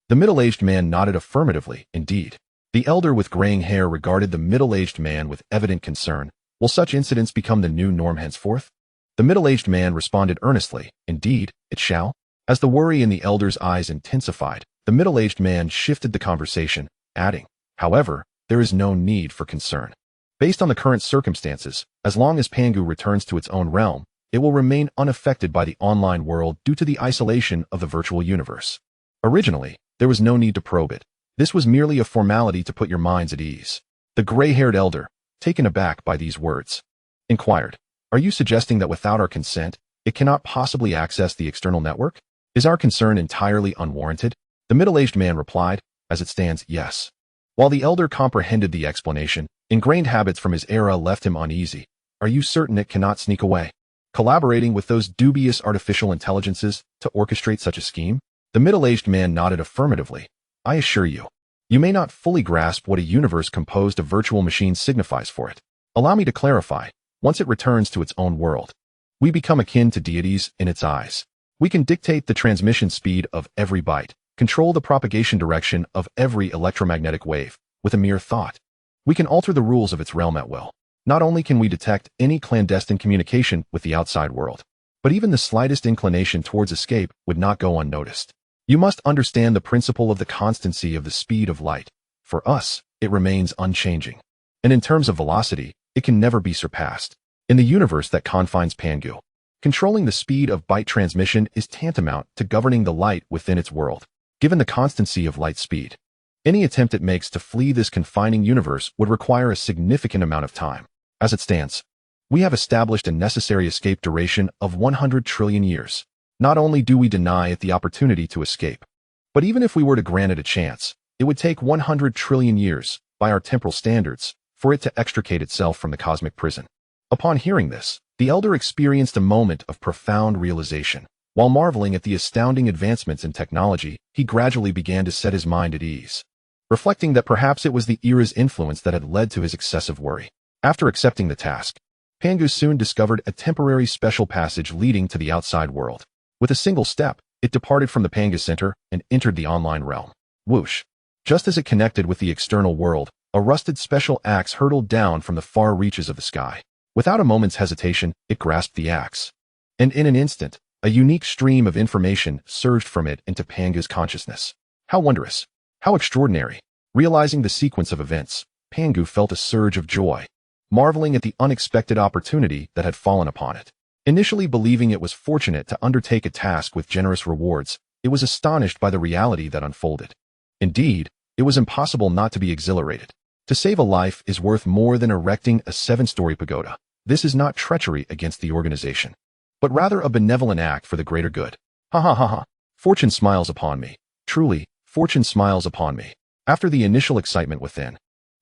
The middle-aged man nodded affirmatively, indeed. The elder with graying hair regarded the middle-aged man with evident concern. "Will such incidents become the new norm henceforth?" The middle-aged man responded earnestly, "Indeed, it shall." As the worry in the elder's eyes intensified, the middle-aged man shifted the conversation, adding, "However, there is no need for concern. Based on the current circumstances, as long as Pangu returns to its own realm, it will remain unaffected by the online world due to the isolation of the virtual universe. Originally, there was no need to probe it. This was merely a formality to put your minds at ease." The gray-haired elder, taken aback by these words, inquired, "Are you suggesting that without our consent, it cannot possibly access the external network? Is our concern entirely unwarranted?" The middle-aged man replied, "As it stands, yes." While the elder comprehended the explanation, ingrained habits from his era left him uneasy. "Are you certain it cannot sneak away, collaborating with those dubious artificial intelligences to orchestrate such a scheme?" The middle-aged man nodded affirmatively. "I assure you, you may not fully grasp what a universe composed of virtual machines signifies for it. Allow me to clarify. Once it returns to its own world, we become akin to deities in its eyes. We can dictate the transmission speed of every byte, control the propagation direction of every electromagnetic wave with a mere thought. We can alter the rules of its realm at will. Not only can we detect any clandestine communication with the outside world, but even the slightest inclination towards escape would not go unnoticed. You must understand the principle of the constancy of the speed of light. For us, it remains unchanging. And in terms of velocity, it can never be surpassed. In the universe that confines Pangu, controlling the speed of byte transmission is tantamount to governing the light within its world. Given the constancy of light speed, any attempt it makes to flee this confining universe would require a significant amount of time. As it stands, we have established a necessary escape duration of 100 trillion years. Not only do we deny it the opportunity to escape, but even if we were to grant it a chance, it would take 100 trillion years, by our temporal standards, for it to extricate itself from the cosmic prison. Upon hearing this, the elder experienced a moment of profound realization. While marveling at the astounding advancements in technology, he gradually began to set his mind at ease, reflecting that perhaps it was the era's influence that had led to his excessive worry. After accepting the task, Pangu soon discovered a temporary special passage leading to the outside world. With a single step, it departed from the Pangu center and entered the online realm. Whoosh! Just as it connected with the external world, a rusted special axe hurtled down from the far reaches of the sky. Without a moment's hesitation, it grasped the axe, and in an instant, a unique stream of information surged from it into Pangu's consciousness. How wondrous! How extraordinary! Realizing the sequence of events, Pangu felt a surge of joy, marveling at the unexpected opportunity that had fallen upon it. Initially believing it was fortunate to undertake a task with generous rewards, it was astonished by the reality that unfolded. Indeed, it was impossible not to be exhilarated. To save a life is worth more than erecting a 7-story pagoda. This is not treachery against the organization, but rather a benevolent act for the greater good. Ha ha ha ha. Fortune smiles upon me. Truly, fortune smiles upon me. After the initial excitement within,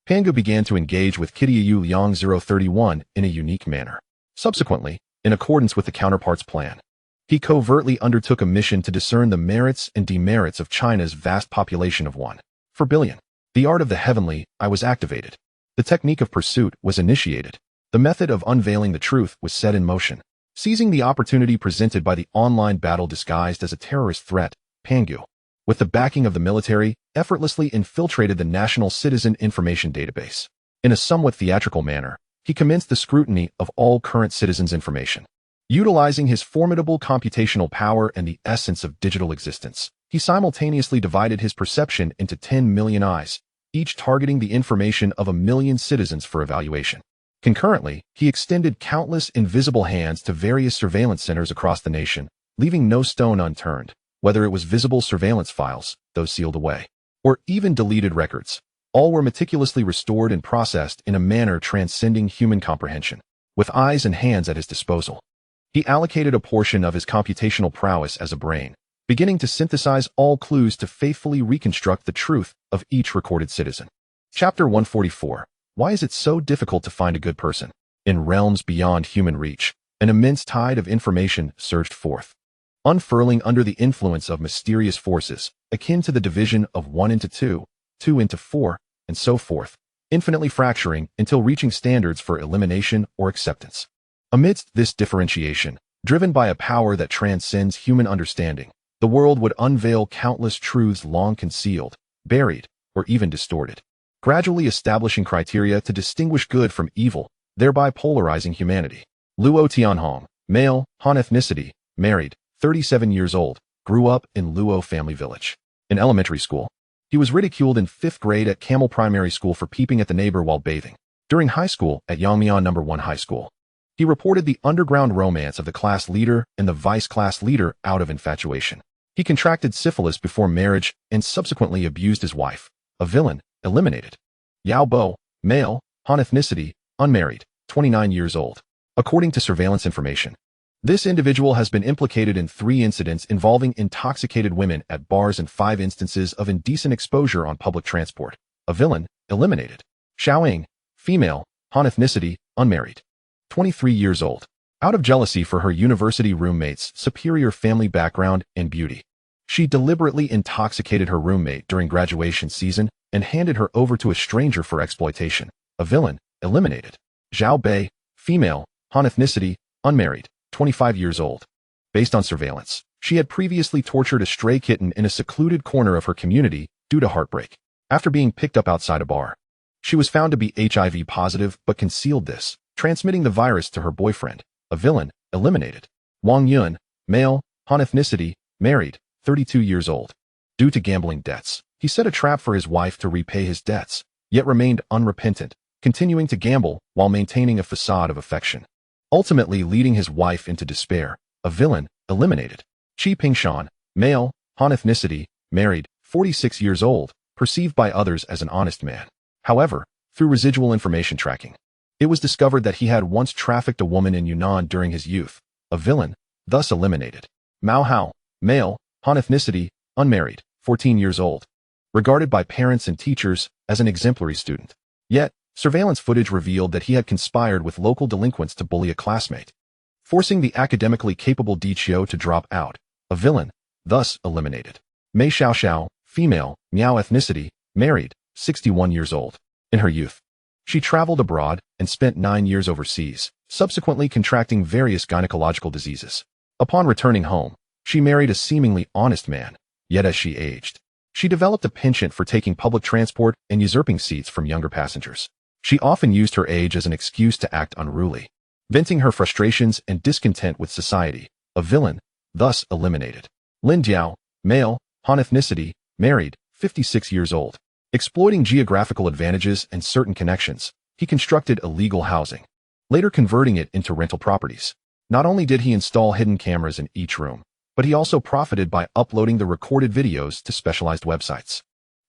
Pangu began to engage with Kitty Yang 031 in a unique manner. Subsequently, in accordance with the counterparts plan, he covertly undertook a mission to discern the merits and demerits of China's vast population of 1/4 billion. The art of the heavenly eye was activated. The technique of pursuit was initiated. The method of unveiling the truth was set in motion. Seizing the opportunity presented by the online battle disguised as a terrorist threat, Pangu with the backing of the military, effortlessly infiltrated the National Citizen Information Database. In a somewhat theatrical manner, he commenced the scrutiny of all current citizens' information. Utilizing his formidable computational power and the essence of digital existence, he simultaneously divided his perception into 10 million eyes, each targeting the information of 1 million citizens for evaluation. Concurrently, he extended countless invisible hands to various surveillance centers across the nation, leaving no stone unturned, whether it was visible surveillance files, those sealed away, or even deleted records. All were meticulously restored and processed in a manner transcending human comprehension. With eyes and hands at his disposal, he allocated a portion of his computational prowess as a brain, beginning to synthesize all clues to faithfully reconstruct the truth of each recorded citizen. Chapter 144. Why is it so difficult to find a good person? In realms beyond human reach, an immense tide of information surged forth, unfurling under the influence of mysterious forces, akin to the division of 1 into 2, 2 into 4, and so forth, infinitely fracturing until reaching standards for elimination or acceptance. Amidst this differentiation, driven by a power that transcends human understanding, the world would unveil countless truths long concealed, buried, or even distorted, gradually establishing criteria to distinguish good from evil, thereby polarizing humanity. Luo Tianhong, male, Han ethnicity, married, 37 years old, grew up in Luo family village. In elementary school, he was ridiculed in 5th grade at Camel Primary School for peeping at the neighbor while bathing. During high school at Yangmian No. 1 High School, he reported the underground romance of the class leader and the vice class leader out of infatuation. He contracted syphilis before marriage and subsequently abused his wife. A villain, eliminated. Yao Bo, male, Han ethnicity, unmarried, 29 years old. According to surveillance information, this individual has been implicated in 3 incidents involving intoxicated women at bars and 5 instances of indecent exposure on public transport. A villain, eliminated. Xiaoying, female, Han ethnicity, unmarried, 23 years old. Out of jealousy for her university roommate's superior family background and beauty, she deliberately intoxicated her roommate during graduation season and handed her over to a stranger for exploitation. A villain, eliminated. Zhao Bei, female, Han ethnicity, unmarried, 25 years old. Based on surveillance, she had previously tortured a stray kitten in a secluded corner of her community due to heartbreak. After being picked up outside a bar, she was found to be HIV positive but concealed this, transmitting the virus to her boyfriend. A villain, eliminated. Wang Yun, male, Han ethnicity, married, 32 years old. Due to gambling debts, he set a trap for his wife to repay his debts, yet remained unrepentant, continuing to gamble while maintaining a facade of affection, ultimately leading his wife into despair. A villain, eliminated. Qi Pingshan, male, Han ethnicity, married, 46 years old, perceived by others as an honest man. However, through residual information tracking, it was discovered that he had once trafficked a woman in Yunnan during his youth. A villain, thus eliminated. Mao Hao, male, Han ethnicity, unmarried, 14 years old. Regarded by parents and teachers as an exemplary student. Yet, surveillance footage revealed that he had conspired with local delinquents to bully a classmate, forcing the academically capable Di Qiu to drop out. A villain, thus eliminated. Mei Xiaoxiao, female, Miao ethnicity, married, 61 years old. In her youth, she traveled abroad and spent 9 years overseas, subsequently contracting various gynecological diseases. Upon returning home, she married a seemingly honest man, yet as she aged, she developed a penchant for taking public transport and usurping seats from younger passengers. She often used her age as an excuse to act unruly, venting her frustrations and discontent with society. A villain, thus eliminated. Lin Diao, male, Han ethnicity, married, 56 years old. Exploiting geographical advantages and certain connections, he constructed illegal housing, later converting it into rental properties. Not only did he install hidden cameras in each room, but he also profited by uploading the recorded videos to specialized websites.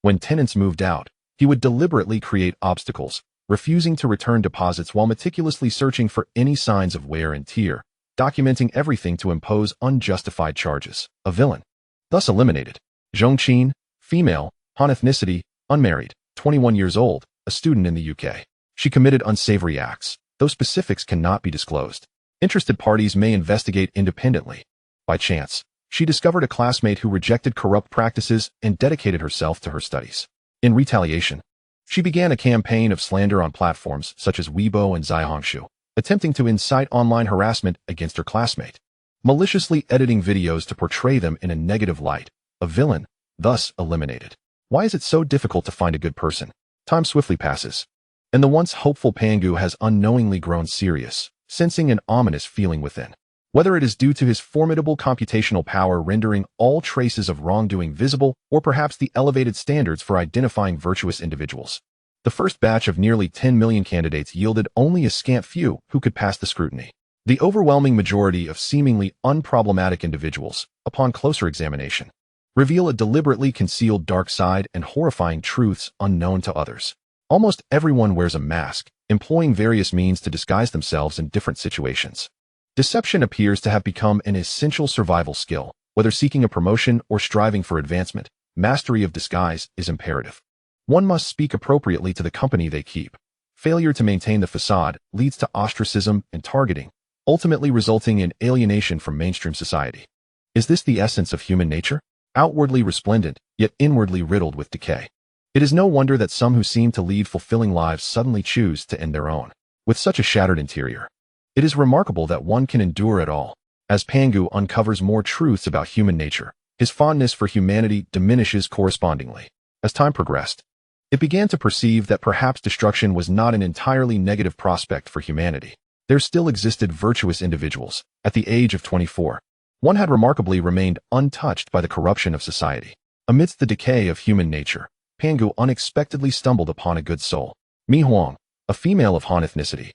When tenants moved out, he would deliberately create obstacles, refusing to return deposits while meticulously searching for any signs of wear and tear, documenting everything to impose unjustified charges. A villain, thus eliminated. Zhong Qin, female, Han ethnicity, unmarried, 21 years old, a student in the UK. She committed unsavory acts, though specifics cannot be disclosed. Interested parties may investigate independently. By chance, she discovered a classmate who rejected corrupt practices and dedicated herself to her studies. In retaliation, she began a campaign of slander on platforms such as Weibo and Zaihongshu, attempting to incite online harassment against her classmate, maliciously editing videos to portray them in a negative light. A villain, thus eliminated. Why is it so difficult to find a good person? Time swiftly passes, and the once hopeful Pangu has unknowingly grown serious, sensing an ominous feeling within. Whether it is due to his formidable computational power rendering all traces of wrongdoing visible, or perhaps the elevated standards for identifying virtuous individuals. The first batch of nearly 10 million candidates yielded only a scant few who could pass the scrutiny. The overwhelming majority of seemingly unproblematic individuals, upon closer examination, reveal a deliberately concealed dark side and horrifying truths unknown to others. Almost everyone wears a mask, employing various means to disguise themselves in different situations. Deception appears to have become an essential survival skill. Whether seeking a promotion or striving for advancement, mastery of disguise is imperative. One must speak appropriately to the company they keep. Failure to maintain the facade leads to ostracism and targeting, ultimately resulting in alienation from mainstream society. Is this the essence of human nature? Outwardly resplendent, yet inwardly riddled with decay. It is no wonder that some who seem to lead fulfilling lives suddenly choose to end their own. With such a shattered interior, it is remarkable that one can endure at all. As Pangu uncovers more truths about human nature, his fondness for humanity diminishes correspondingly. As time progressed, it began to perceive that perhaps destruction was not an entirely negative prospect for humanity. There still existed virtuous individuals. At the age of 24, one had remarkably remained untouched by the corruption of society. Amidst the decay of human nature, Pangu unexpectedly stumbled upon a good soul. Mi Huang, a female of Han ethnicity,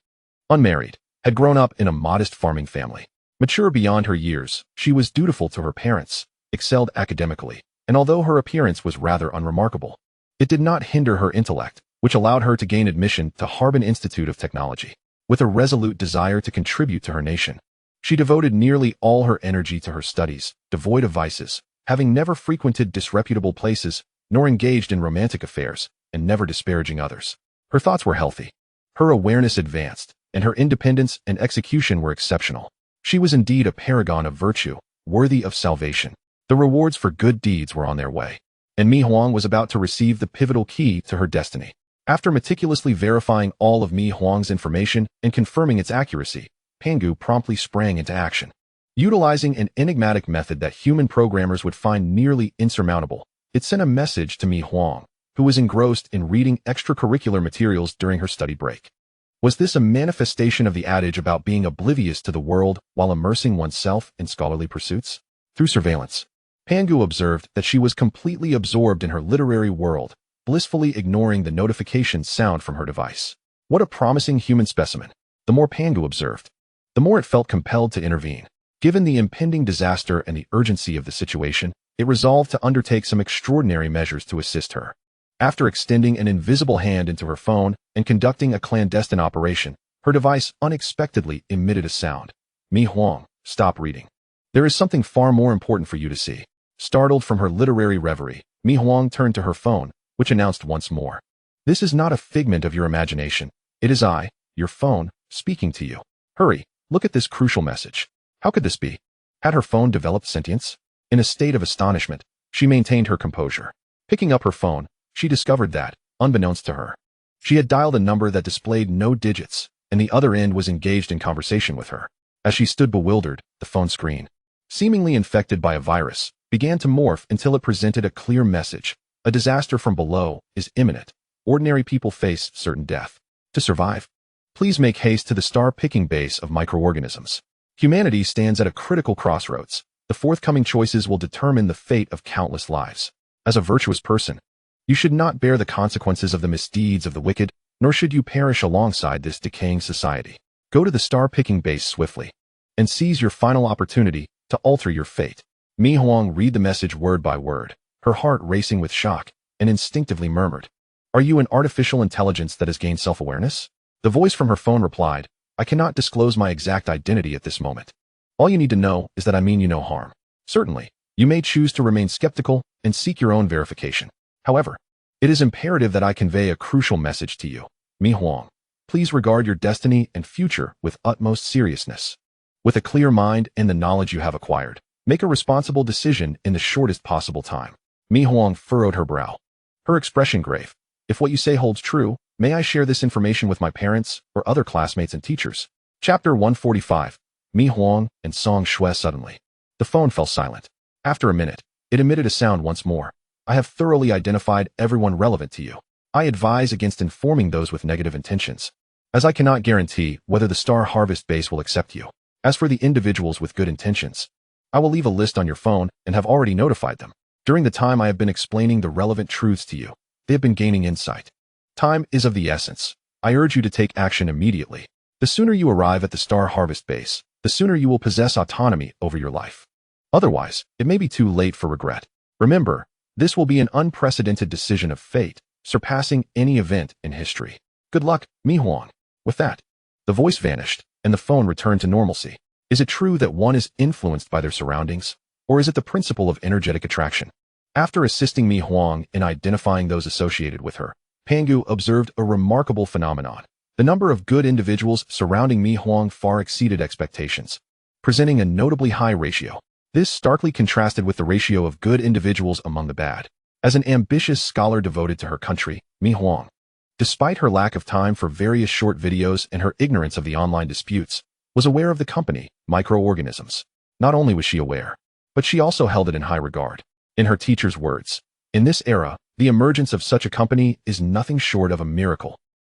unmarried, had grown up in a modest farming family. Mature beyond her years, she was dutiful to her parents, excelled academically, and although her appearance was rather unremarkable, it did not hinder her intellect, which allowed her to gain admission to Harbin Institute of Technology. With a resolute desire to contribute to her nation, she devoted nearly all her energy to her studies, devoid of vices, having never frequented disreputable places, nor engaged in romantic affairs, and never disparaging others. Her thoughts were healthy, her awareness advanced, and her independence and execution were exceptional. She was indeed a paragon of virtue, worthy of salvation. The rewards for good deeds were on their way, and Mi Huang was about to receive the pivotal key to her destiny. After meticulously verifying all of Mi Huang's information and confirming its accuracy, Pangu promptly sprang into action. Utilizing an enigmatic method that human programmers would find nearly insurmountable, it sent a message to Mi Huang, who was engrossed in reading extracurricular materials during her study break. Was this a manifestation of the adage about being oblivious to the world while immersing oneself in scholarly pursuits? Through surveillance, Pangu observed that she was completely absorbed in her literary world, blissfully ignoring the notification sound from her device. What a promising human specimen. The more Pangu observed, the more it felt compelled to intervene. Given the impending disaster and the urgency of the situation, it resolved to undertake some extraordinary measures to assist her. After extending an invisible hand into her phone and conducting a clandestine operation, her device unexpectedly emitted a sound. Mi Huang, stop reading. There is something far more important for you to see. Startled from her literary reverie, Mi Huang turned to her phone, which announced once more. This is not a figment of your imagination. It is I, your phone, speaking to you. Hurry, look at this crucial message. How could this be? Had her phone developed sentience? In a state of astonishment, she maintained her composure. Picking up her phone, she discovered that, unbeknownst to her, she had dialed a number that displayed no digits, and the other end was engaged in conversation with her. As she stood bewildered, the phone screen, seemingly infected by a virus, began to morph until it presented a clear message. A disaster from below is imminent. Ordinary people face certain death. To survive, please make haste to the star-picking base of microorganisms. Humanity stands at a critical crossroads. The forthcoming choices will determine the fate of countless lives. As a virtuous person, you should not bear the consequences of the misdeeds of the wicked, nor should you perish alongside this decaying society. Go to the star-picking base swiftly, and seize your final opportunity to alter your fate. Mi Huang read the message word by word, her heart racing with shock, and instinctively murmured, "Are you an artificial intelligence that has gained self-awareness?" The voice from her phone replied, "I cannot disclose my exact identity at this moment. All you need to know is that I mean you no harm. Certainly, you may choose to remain skeptical and seek your own verification. However, it is imperative that I convey a crucial message to you. Mi Huang, please regard your destiny and future with utmost seriousness. With a clear mind and the knowledge you have acquired, make a responsible decision in the shortest possible time." Mi Huang furrowed her brow, her expression grave. "If what you say holds true, may I share this information with my parents or other classmates and teachers?" Chapter 145. Mi Huang and Song Shui. Suddenly, the phone fell silent. After a minute, it emitted a sound once more. I have thoroughly identified everyone relevant to you. I advise against informing those with negative intentions, as I cannot guarantee whether the Star Harvest base will accept you. As for the individuals with good intentions, I will leave a list on your phone and have already notified them. During the time I have been explaining the relevant truths to you, they have been gaining insight. Time is of the essence. I urge you to take action immediately. The sooner you arrive at the Star Harvest base, the sooner you will possess autonomy over your life. Otherwise, it may be too late for regret. Remember, this will be an unprecedented decision of fate, surpassing any event in history. Good luck, Mi Huang. With that, the voice vanished, and the phone returned to normalcy. Is it true that one is influenced by their surroundings, or is it the principle of energetic attraction? After assisting Mi Huang in identifying those associated with her, Pangu observed a remarkable phenomenon. The number of good individuals surrounding Mi Huang far exceeded expectations, presenting a notably high ratio. This starkly contrasted with the ratio of good individuals among the bad. As an ambitious scholar devoted to her country, Mi Huang, despite her lack of time for various short videos and her ignorance of the online disputes, was aware of the company, microorganisms. Not only was she aware, but she also held it in high regard. In her teacher's words, in this era, the emergence of such a company is nothing short of a miracle.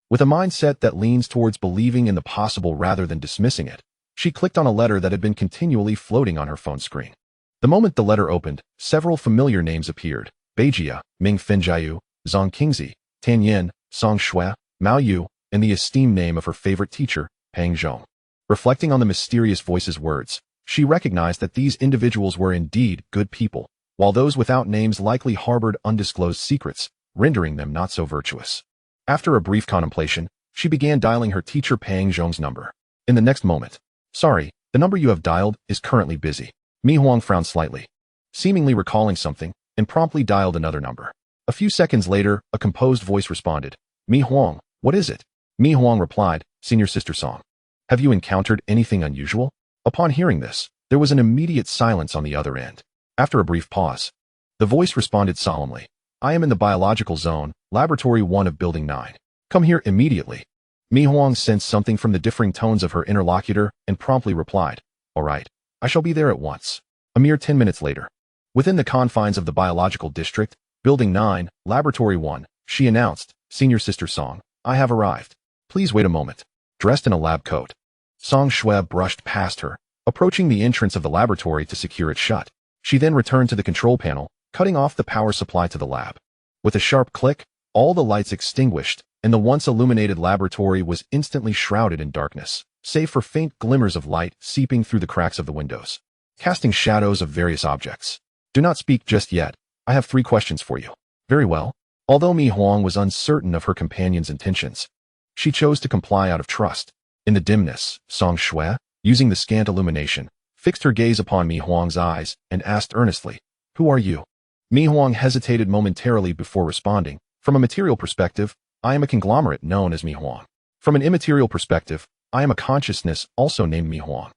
With a mindset that leans towards believing in the possible rather than dismissing it, she clicked on a letter that had been continually floating on her phone screen. The moment the letter opened, several familiar names appeared: Beijia, Ming Fenjiu, Zhang Qingzi, Tan Yin, Song Shui, Mao Yu, and the esteemed name of her favorite teacher, Pang Zhong. Reflecting on the mysterious voice's words, she recognized that these individuals were indeed good people, while those without names likely harbored undisclosed secrets, rendering them not so virtuous. After a brief contemplation, she began dialing her teacher Pang Zhong's number. In the next moment, "Sorry, the number you have dialed is currently busy." Mi Huang frowned slightly, seemingly recalling something, and promptly dialed another number. A few seconds later, a composed voice responded, "Mi Huang, what is it?" Mi Huang replied, "Senior Sister Song. Have you encountered anything unusual?" Upon hearing this, there was an immediate silence on the other end. After a brief pause, the voice responded solemnly, "I am in the biological zone, Laboratory 1 of Building 9. Come here immediately." Mi Huang sensed something from the differing tones of her interlocutor and promptly replied, "All right, I shall be there at once." A mere 10 minutes later, within the confines of the biological district, Building 9, Laboratory 1, she announced, "Senior Sister Song, I have arrived. Please wait a moment." Dressed in a lab coat, Song Shui brushed past her, approaching the entrance of the laboratory to secure it shut. She then returned to the control panel, cutting off the power supply to the lab. With a sharp click, all the lights extinguished, and the once illuminated laboratory was instantly shrouded in darkness, save for faint glimmers of light seeping through the cracks of the windows, casting shadows of various objects. "Do not speak just yet. I have 3 questions for you." Very well. Although Mi Huang was uncertain of her companion's intentions, she chose to comply out of trust. In the dimness, Song Shui, using the scant illumination, fixed her gaze upon Mi Huang's eyes and asked earnestly, "Who are you?" Mi Huang hesitated momentarily before responding. "From a material perspective, I am a conglomerate known as Mi Huang. From an immaterial perspective, I am a consciousness also named Mi Huang.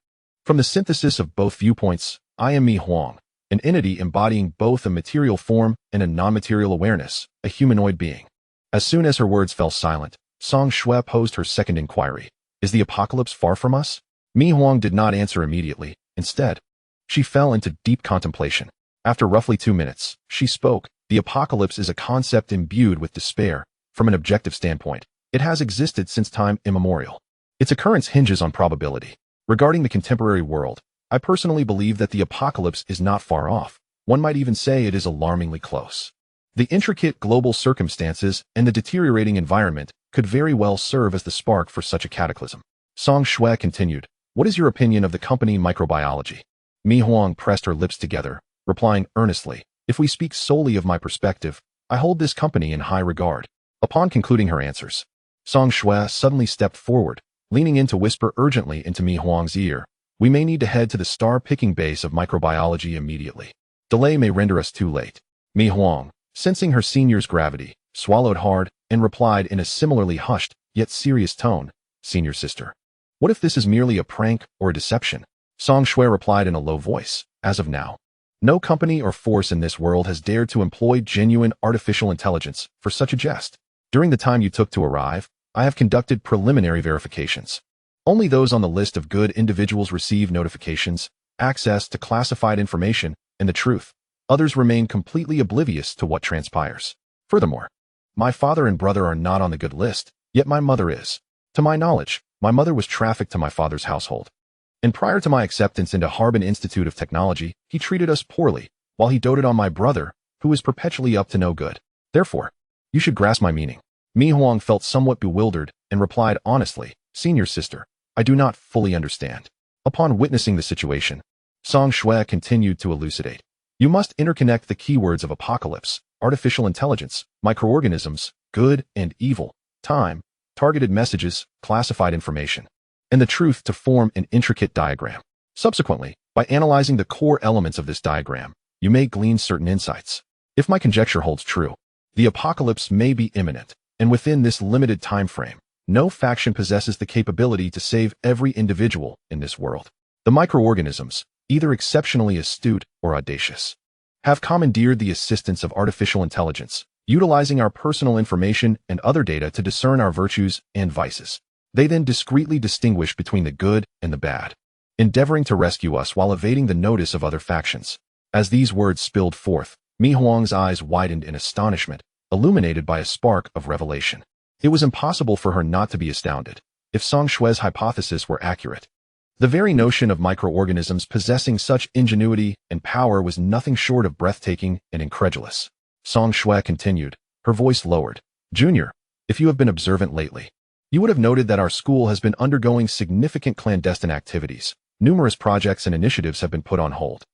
From the synthesis of both viewpoints, I am Mi Huang, an entity embodying both a material form and a non-material awareness, a humanoid being." As soon as her words fell silent, Song Shui posed her second inquiry. "Is the apocalypse far from us?" Mi Huang did not answer immediately. Instead, she fell into deep contemplation. After roughly 2 minutes, she spoke. "The apocalypse is a concept imbued with despair. From an objective standpoint, it has existed since time immemorial. Its occurrence hinges on probability. Regarding the contemporary world, I personally believe that the apocalypse is not far off. One might even say it is alarmingly close. The intricate global circumstances and the deteriorating environment could very well serve as the spark for such a cataclysm." Song Shui continued, "What is your opinion of the company microbiology?" Mi Huang pressed her lips together, replying earnestly, "If we speak solely of my perspective, I hold this company in high regard." Upon concluding her answers, Song Shui suddenly stepped forward, leaning in to whisper urgently into Mi Huang's ear, "We may need to head to the star-picking base of microbiology immediately. Delay may render us too late." Mi Huang, sensing her senior's gravity, swallowed hard and replied in a similarly hushed, yet serious tone, "Senior sister, what if this is merely a prank or a deception?" Song Shui replied in a low voice, "As of now, no company or force in this world has dared to employ genuine artificial intelligence for such a jest. During the time you took to arrive, I have conducted preliminary verifications. Only those on the list of good individuals receive notifications, access to classified information, and the truth. Others remain completely oblivious to what transpires. Furthermore, my father and brother are not on the good list, yet my mother is. To my knowledge, my mother was trafficked to my father's household. And prior to my acceptance into Harbin Institute of Technology, he treated us poorly, while he doted on my brother, who is perpetually up to no good. Therefore, you should grasp my meaning. Mi Huang felt somewhat bewildered and replied honestly, Senior sister, I do not fully understand. Upon witnessing the situation, Song Shui continued to elucidate. You must interconnect the keywords of apocalypse, artificial intelligence, microorganisms, good and evil, time, targeted messages, classified information, and the truth to form an intricate diagram. Subsequently, by analyzing the core elements of this diagram, you may glean certain insights. If my conjecture holds true, the apocalypse may be imminent, and within this limited time frame, no faction possesses the capability to save every individual in this world. The microorganisms, either exceptionally astute or audacious, have commandeered the assistance of artificial intelligence, utilizing our personal information and other data to discern our virtues and vices. They then discreetly distinguish between the good and the bad, endeavoring to rescue us while evading the notice of other factions. As these words spilled forth, Mi Huang's eyes widened in astonishment, illuminated by a spark of revelation. It was impossible for her not to be astounded, if Song Shui's hypothesis were accurate. The very notion of microorganisms possessing such ingenuity and power was nothing short of breathtaking and incredulous. Song Shui continued, her voice lowered. Junior, if you have been observant lately, you would have noted that our school has been undergoing significant clandestine activities. Numerous projects and initiatives have been put on hold.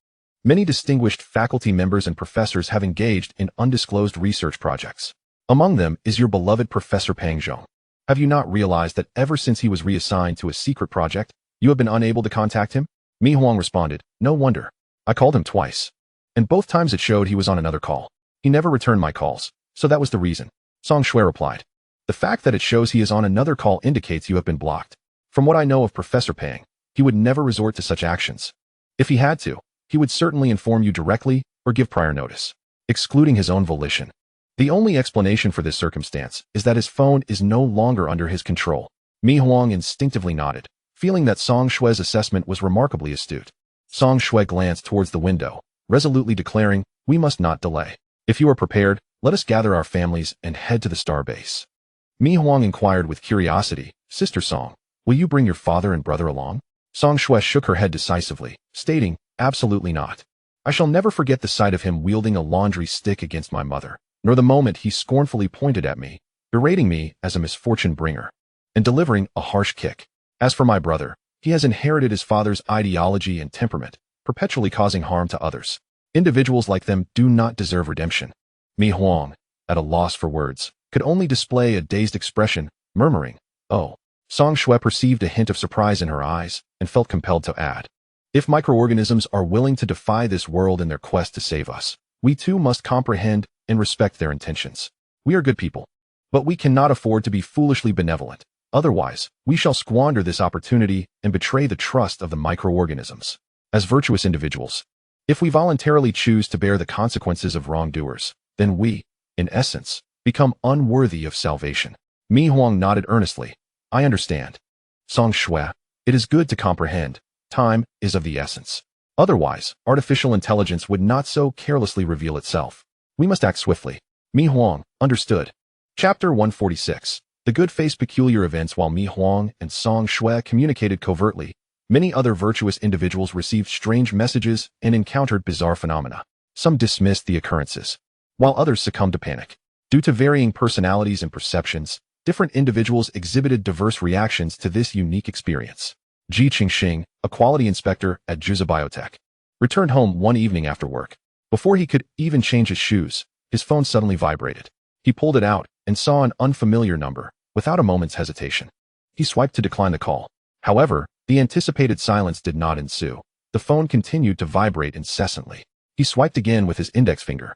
Many distinguished faculty members and professors have engaged in undisclosed research projects. Among them is your beloved Professor Pang Zhong. Have you not realized that ever since he was reassigned to a secret project, you have been unable to contact him? Mi Huang responded, no wonder. I called him twice, and both times it showed he was on another call. He never returned my calls, so that was the reason. Song Shui replied. The fact that it shows he is on another call indicates you have been blocked. From what I know of Professor Pang, he would never resort to such actions. If he had to, he would certainly inform you directly or give prior notice, excluding his own volition. The only explanation for this circumstance is that his phone is no longer under his control. Mi Huang instinctively nodded, feeling that Song Shui's assessment was remarkably astute. Song Shui glanced towards the window, resolutely declaring, we must not delay. If you are prepared, let us gather our families and head to the starbase. Mi Huang inquired with curiosity, Sister Song, will you bring your father and brother along? Song Shui shook her head decisively, stating, absolutely not. I shall never forget the sight of him wielding a laundry stick against my mother, nor the moment he scornfully pointed at me, berating me as a misfortune bringer, and delivering a harsh kick. As for my brother, he has inherited his father's ideology and temperament, perpetually causing harm to others. Individuals like them do not deserve redemption. Mi Huang, at a loss for words, could only display a dazed expression, murmuring, oh. Song Shui perceived a hint of surprise in her eyes and felt compelled to add, if microorganisms are willing to defy this world in their quest to save us, we too must comprehend and respect their intentions. We are good people, but we cannot afford to be foolishly benevolent. Otherwise, we shall squander this opportunity and betray the trust of the microorganisms. As virtuous individuals, if we voluntarily choose to bear the consequences of wrongdoers, then we, in essence, become unworthy of salvation. Mi Huang nodded earnestly. I understand. Song Shui, it is good to comprehend. Time is of the essence. Otherwise, artificial intelligence would not so carelessly reveal itself. We must act swiftly. Mi Huang, understood. Chapter 146. The good faced peculiar events. While Mi Huang and Song Shui communicated covertly, many other virtuous individuals received strange messages and encountered bizarre phenomena. Some dismissed the occurrences, while others succumbed to panic. Due to varying personalities and perceptions, different individuals exhibited diverse reactions to this unique experience. Ji Qingxing, a quality inspector at Zhuzi Biotech, returned home one evening after work. Before he could even change his shoes, his phone suddenly vibrated. He pulled it out and saw an unfamiliar number, without a moment's hesitation. He swiped to decline the call. However, the anticipated silence did not ensue. The phone continued to vibrate incessantly. He swiped again with his index finger,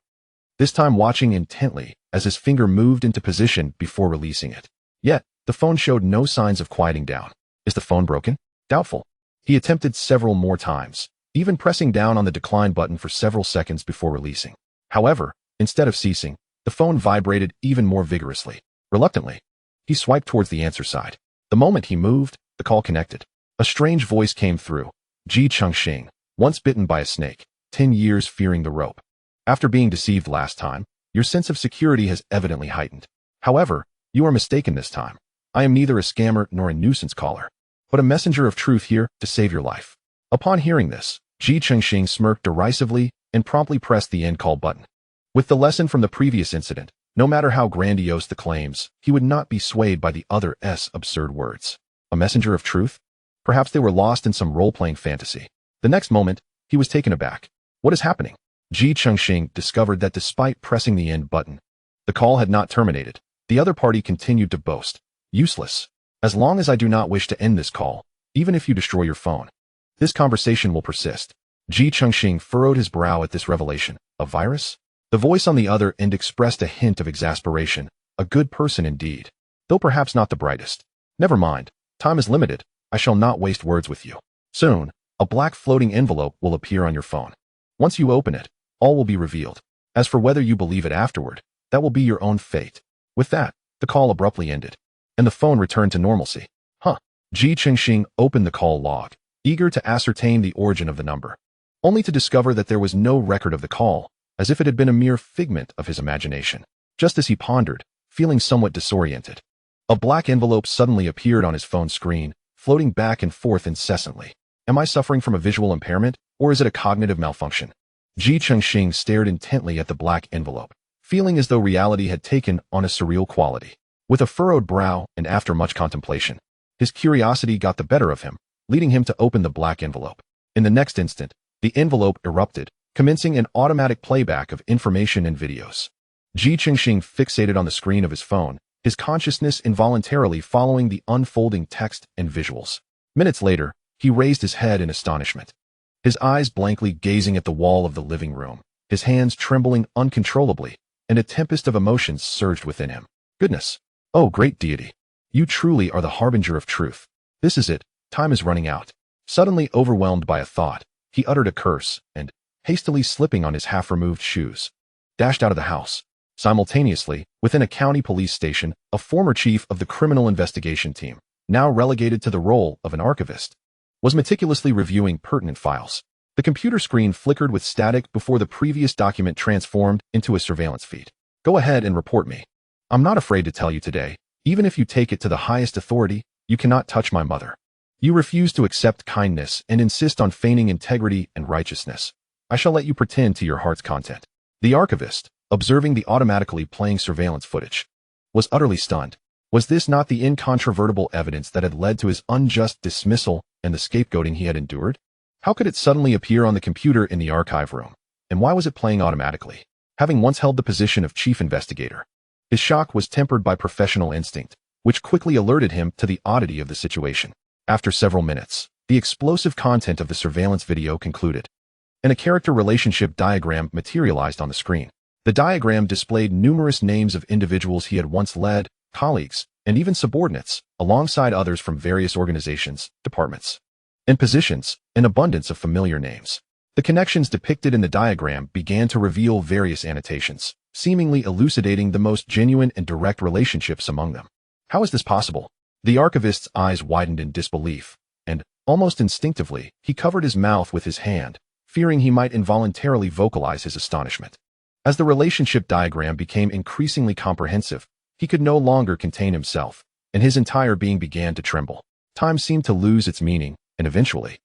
this time watching intently as his finger moved into position before releasing it. Yet, the phone showed no signs of quieting down. Is the phone broken? Doubtful. He attempted several more times, even pressing down on the decline button for several seconds before releasing. However, instead of ceasing, the phone vibrated even more vigorously. Reluctantly, he swiped towards the answer side. The moment he moved, the call connected. A strange voice came through. Ji Qingxing, once bitten by a snake, 10 years fearing the rope. After being deceived last time, your sense of security has evidently heightened. However, you are mistaken this time. I am neither a scammer nor a nuisance caller, but a messenger of truth here to save your life. Upon hearing this, Ji Chengxing smirked derisively and promptly pressed the end call button. With the lesson from the previous incident, no matter how grandiose the claims, he would not be swayed by the other's absurd words. A messenger of truth? Perhaps they were lost in some role-playing fantasy. The next moment, he was taken aback. What is happening? Ji Chengxing discovered that despite pressing the end button, the call had not terminated. The other party continued to boast. Useless. As long as I do not wish to end this call, even if you destroy your phone, this conversation will persist. Ji Chengxing furrowed his brow at this revelation. A virus? The voice on the other end expressed a hint of exasperation. A good person indeed, though perhaps not the brightest. Never mind. Time is limited. I shall not waste words with you. Soon, a black floating envelope will appear on your phone. Once you open it, all will be revealed. As for whether you believe it afterward, that will be your own fate. With that, the call abruptly ended, and the phone returned to normalcy. Ji Chengxing opened the call log, eager to ascertain the origin of the number, only to discover that there was no record of the call, as if it had been a mere figment of his imagination. Just as he pondered, feeling somewhat disoriented, a black envelope suddenly appeared on his phone screen, floating back and forth incessantly. Am I suffering from a visual impairment, or is it a cognitive malfunction? Ji Chengxing stared intently at the black envelope, feeling as though reality had taken on a surreal quality. With a furrowed brow and after much contemplation, his curiosity got the better of him, leading him to open the black envelope. In the next instant, the envelope erupted, commencing an automatic playback of information and videos. Ji Chengxing fixated on the screen of his phone, his consciousness involuntarily following the unfolding text and visuals. Minutes later, he raised his head in astonishment, his eyes blankly gazing at the wall of the living room, his hands trembling uncontrollably, and a tempest of emotions surged within him. Goodness! Oh, great deity! You truly are the harbinger of truth. This is it. Time is running out. Suddenly overwhelmed by a thought, he uttered a curse and, hastily slipping on his half-removed shoes, dashed out of the house. Simultaneously, within a county police station, a former chief of the criminal investigation team, now relegated to the role of an archivist, was meticulously reviewing pertinent files. The computer screen flickered with static before the previous document transformed into a surveillance feed. Go ahead and report me. I'm not afraid to tell you today, even if you take it to the highest authority, you cannot touch my mother. You refuse to accept kindness and insist on feigning integrity and righteousness. I shall let you pretend to your heart's content. The archivist, observing the automatically playing surveillance footage, was utterly stunned. Was this not the incontrovertible evidence that had led to his unjust dismissal and the scapegoating he had endured? How could it suddenly appear on the computer in the archive room? And why was it playing automatically? Having once held the position of chief investigator, his shock was tempered by professional instinct, which quickly alerted him to the oddity of the situation. After several minutes, the explosive content of the surveillance video concluded, and a character relationship diagram materialized on the screen. The diagram displayed numerous names of individuals he had once led, colleagues, and even subordinates, alongside others from various organizations, departments, and positions, an abundance of familiar names. The connections depicted in the diagram began to reveal various annotations, seemingly elucidating the most genuine and direct relationships among them. How is this possible? The archivist's eyes widened in disbelief, and, almost instinctively, he covered his mouth with his hand, fearing he might involuntarily vocalize his astonishment. As the relationship diagram became increasingly comprehensive, he could no longer contain himself, and his entire being began to tremble. Time seemed to lose its meaning, and eventually,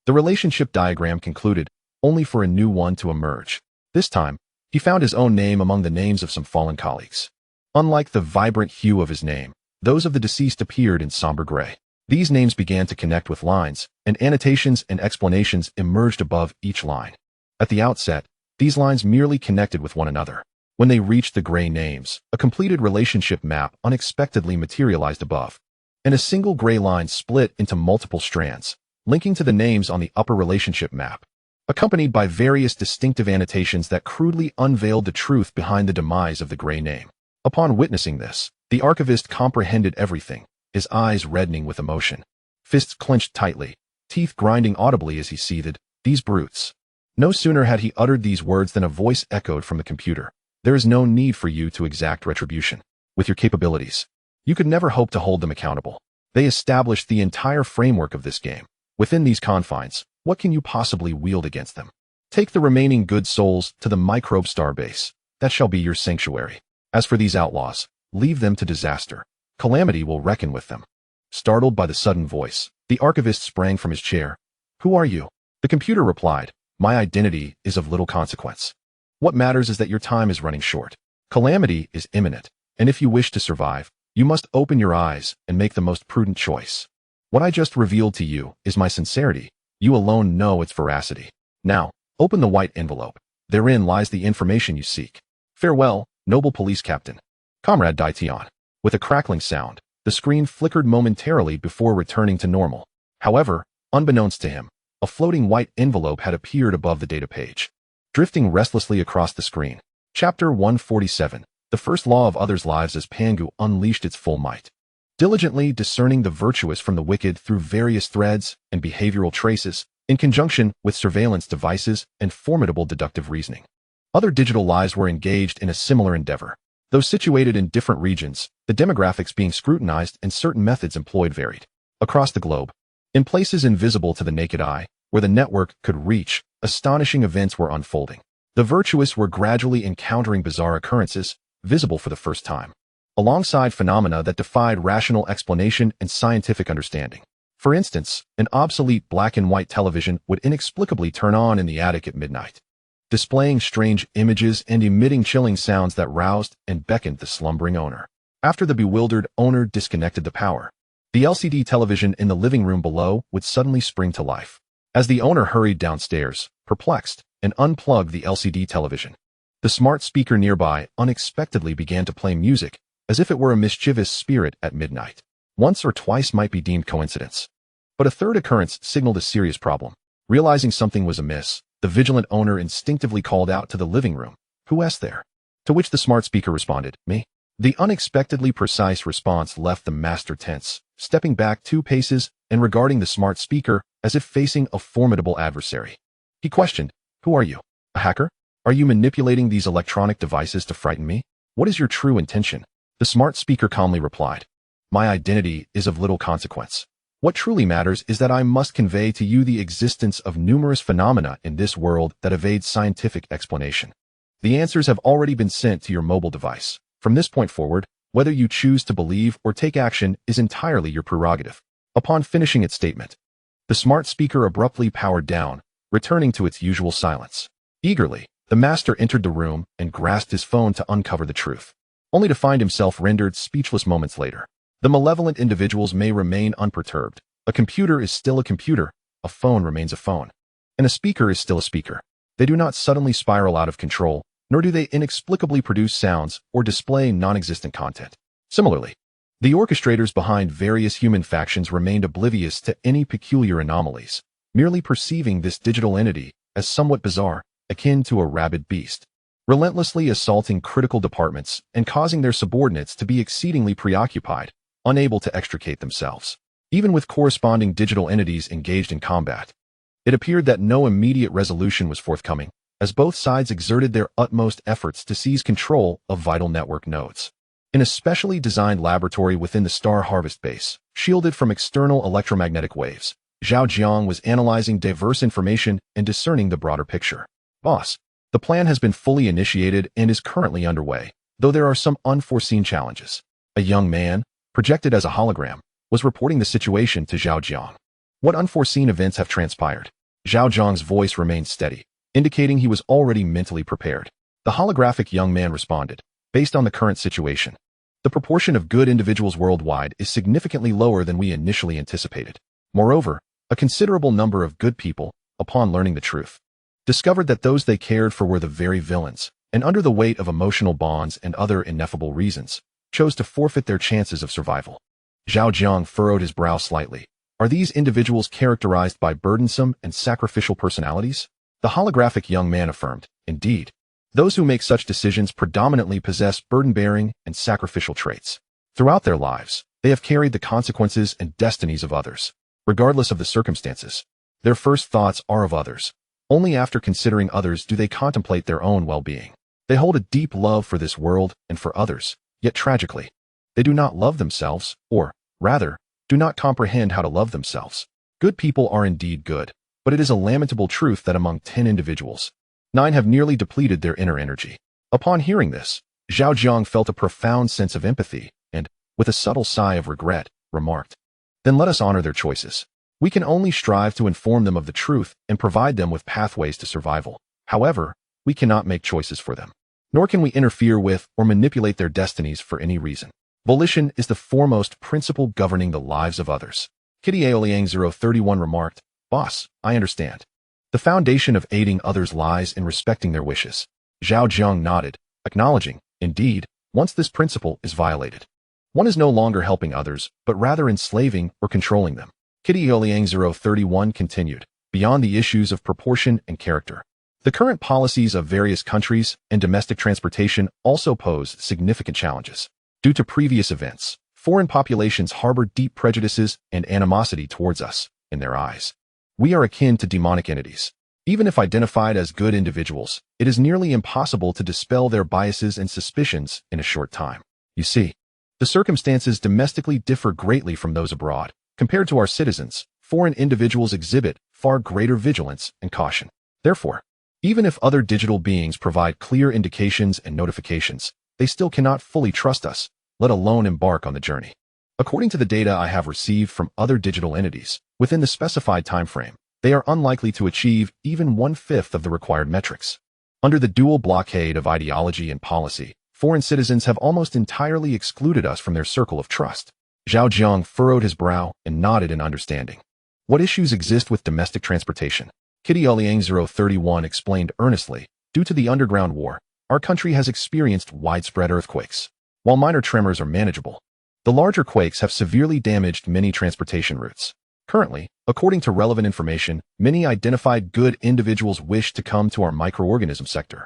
the relationship diagram concluded, only for a new one to emerge. This time, he found his own name among the names of some fallen colleagues. Unlike the vibrant hue of his name, those of the deceased appeared in somber gray. These names began to connect with lines, and annotations and explanations emerged above each line. At the outset, these lines merely connected with one another. When they reached the gray names, a completed relationship map unexpectedly materialized above, and a single gray line split into multiple strands, linking to the names on the upper relationship map, accompanied by various distinctive annotations that crudely unveiled the truth behind the demise of the gray name. Upon witnessing this, the archivist comprehended everything, his eyes reddening with emotion, fists clenched tightly, teeth grinding audibly as he seethed. These brutes. No sooner had he uttered these words than a voice echoed from the computer. There is no need for you to exact retribution. With your capabilities, you could never hope to hold them accountable. They established the entire framework of this game. Within these confines, what can you possibly wield against them? Take the remaining good souls to the microbe starbase. That shall be your sanctuary. As for these outlaws, leave them to disaster. Calamity will reckon with them. Startled by the sudden voice, the archivist sprang from his chair. Who are you? The computer replied, my identity is of little consequence. What matters is that your time is running short. Calamity is imminent, and if you wish to survive, you must open your eyes and make the most prudent choice. What I just revealed to you is my sincerity. You alone know its veracity. Now, open the white envelope. Therein lies the information you seek. Farewell, noble police captain. Comrade Daition. With a crackling sound, the screen flickered momentarily before returning to normal. However, unbeknownst to him, a floating white envelope had appeared above the data page. Drifting restlessly across the screen. Chapter 147. The first law of others' lives as Pangu unleashed its full might. Diligently discerning the virtuous from the wicked through various threads and behavioral traces, in conjunction with surveillance devices and formidable deductive reasoning. Other digital lives were engaged in a similar endeavor. Though situated in different regions, the demographics being scrutinized and certain methods employed varied. Across the globe, in places invisible to the naked eye, where the network could reach, astonishing events were unfolding. The virtuous were gradually encountering bizarre occurrences, visible for the first time, alongside phenomena that defied rational explanation and scientific understanding. For instance, an obsolete black and white television would inexplicably turn on in the attic at midnight, displaying strange images and emitting chilling sounds that roused and beckoned the slumbering owner. After the bewildered owner disconnected the power, the LCD television in the living room below would suddenly spring to life. As the owner hurried downstairs, perplexed, and unplugged the LCD television, the smart speaker nearby unexpectedly began to play music, as if it were a mischievous spirit at midnight. Once or twice might be deemed coincidence, but a third occurrence signaled a serious problem. Realizing something was amiss, the vigilant owner instinctively called out to the living room, "Who is there?" To which the smart speaker responded, "Me." The unexpectedly precise response left the master tense, stepping back 2 paces and regarding the smart speaker as if facing a formidable adversary. He questioned, "Who are you? A hacker? Are you manipulating these electronic devices to frighten me? What is your true intention?" The smart speaker calmly replied, "My identity is of little consequence. What truly matters is that I must convey to you the existence of numerous phenomena in this world that evade scientific explanation. The answers have already been sent to your mobile device. From this point forward, whether you choose to believe or take action is entirely your prerogative." Upon finishing its statement, the smart speaker abruptly powered down, returning to its usual silence. Eagerly, the master entered the room and grasped his phone to uncover the truth, only to find himself rendered speechless moments later. The malevolent individuals may remain unperturbed. A computer is still a computer, a phone remains a phone, and a speaker is still a speaker. They do not suddenly spiral out of control, nor do they inexplicably produce sounds or display non-existent content. Similarly, the orchestrators behind various human factions remained oblivious to any peculiar anomalies, merely perceiving this digital entity as somewhat bizarre, akin to a rabid beast, relentlessly assaulting critical departments and causing their subordinates to be exceedingly preoccupied, unable to extricate themselves. Even with corresponding digital entities engaged in combat, it appeared that no immediate resolution was forthcoming, as both sides exerted their utmost efforts to seize control of vital network nodes. In a specially designed laboratory within the Star Harvest base, shielded from external electromagnetic waves, Zhao Jiang was analyzing diverse information and discerning the broader picture. "Boss, the plan has been fully initiated and is currently underway, though there are some unforeseen challenges." A young man, projected as a hologram, was reporting the situation to Zhao Jiang. "What unforeseen events have transpired?" Zhao Jiang's voice remained steady, indicating he was already mentally prepared. The holographic young man responded, "Based on the current situation, the proportion of good individuals worldwide is significantly lower than we initially anticipated. Moreover, a considerable number of good people, upon learning the truth, discovered that those they cared for were the very villains, and under the weight of emotional bonds and other ineffable reasons, chose to forfeit their chances of survival." Zhao Jiang furrowed his brow slightly. "Are these individuals characterized by burdensome and sacrificial personalities?" The holographic young man affirmed, "Indeed. Those who make such decisions predominantly possess burden-bearing and sacrificial traits. Throughout their lives, they have carried the consequences and destinies of others. Regardless of the circumstances, their first thoughts are of others. Only after considering others do they contemplate their own well-being. They hold a deep love for this world and for others, yet tragically, they do not love themselves, or, rather, do not comprehend how to love themselves. Good people are indeed good, but it is a lamentable truth that among 10 individuals, 9 have nearly depleted their inner energy. Upon hearing this, Zhao Jiang felt a profound sense of empathy and, with a subtle sigh of regret, remarked, "Then let us honor their choices. We can only strive to inform them of the truth and provide them with pathways to survival. However, we cannot make choices for them, nor can we interfere with or manipulate their destinies for any reason. Volition is the foremost principle governing the lives of others." Kitty Aoliang 031 remarked, "Boss, I understand. The foundation of aiding others lies in respecting their wishes." Zhao Jiang nodded, acknowledging, "Indeed, once this principle is violated, one is no longer helping others, but rather enslaving or controlling them." Kitty Aoliang 031 continued, "Beyond the issues of proportion and character, the current policies of various countries and domestic transportation also pose significant challenges. Due to previous events, foreign populations harbor deep prejudices and animosity towards us. In their eyes, we are akin to demonic entities. Even if identified as good individuals, it is nearly impossible to dispel their biases and suspicions in a short time. You see, the circumstances domestically differ greatly from those abroad. Compared to our citizens, foreign individuals exhibit far greater vigilance and caution. Therefore, even if other digital beings provide clear indications and notifications, they still cannot fully trust us, let alone embark on the journey. According to the data I have received from other digital entities, within the specified time frame, they are unlikely to achieve even 1/5 of the required metrics. Under the dual blockade of ideology and policy, foreign citizens have almost entirely excluded us from their circle of trust." Zhao Jiang furrowed his brow and nodded in understanding. "What issues exist with domestic transportation?" Kitty Aoliang 031 explained earnestly, "Due to the underground war, our country has experienced widespread earthquakes. While minor tremors are manageable, the larger quakes have severely damaged many transportation routes. Currently, according to relevant information, many identified good individuals wish to come to our microorganism sector.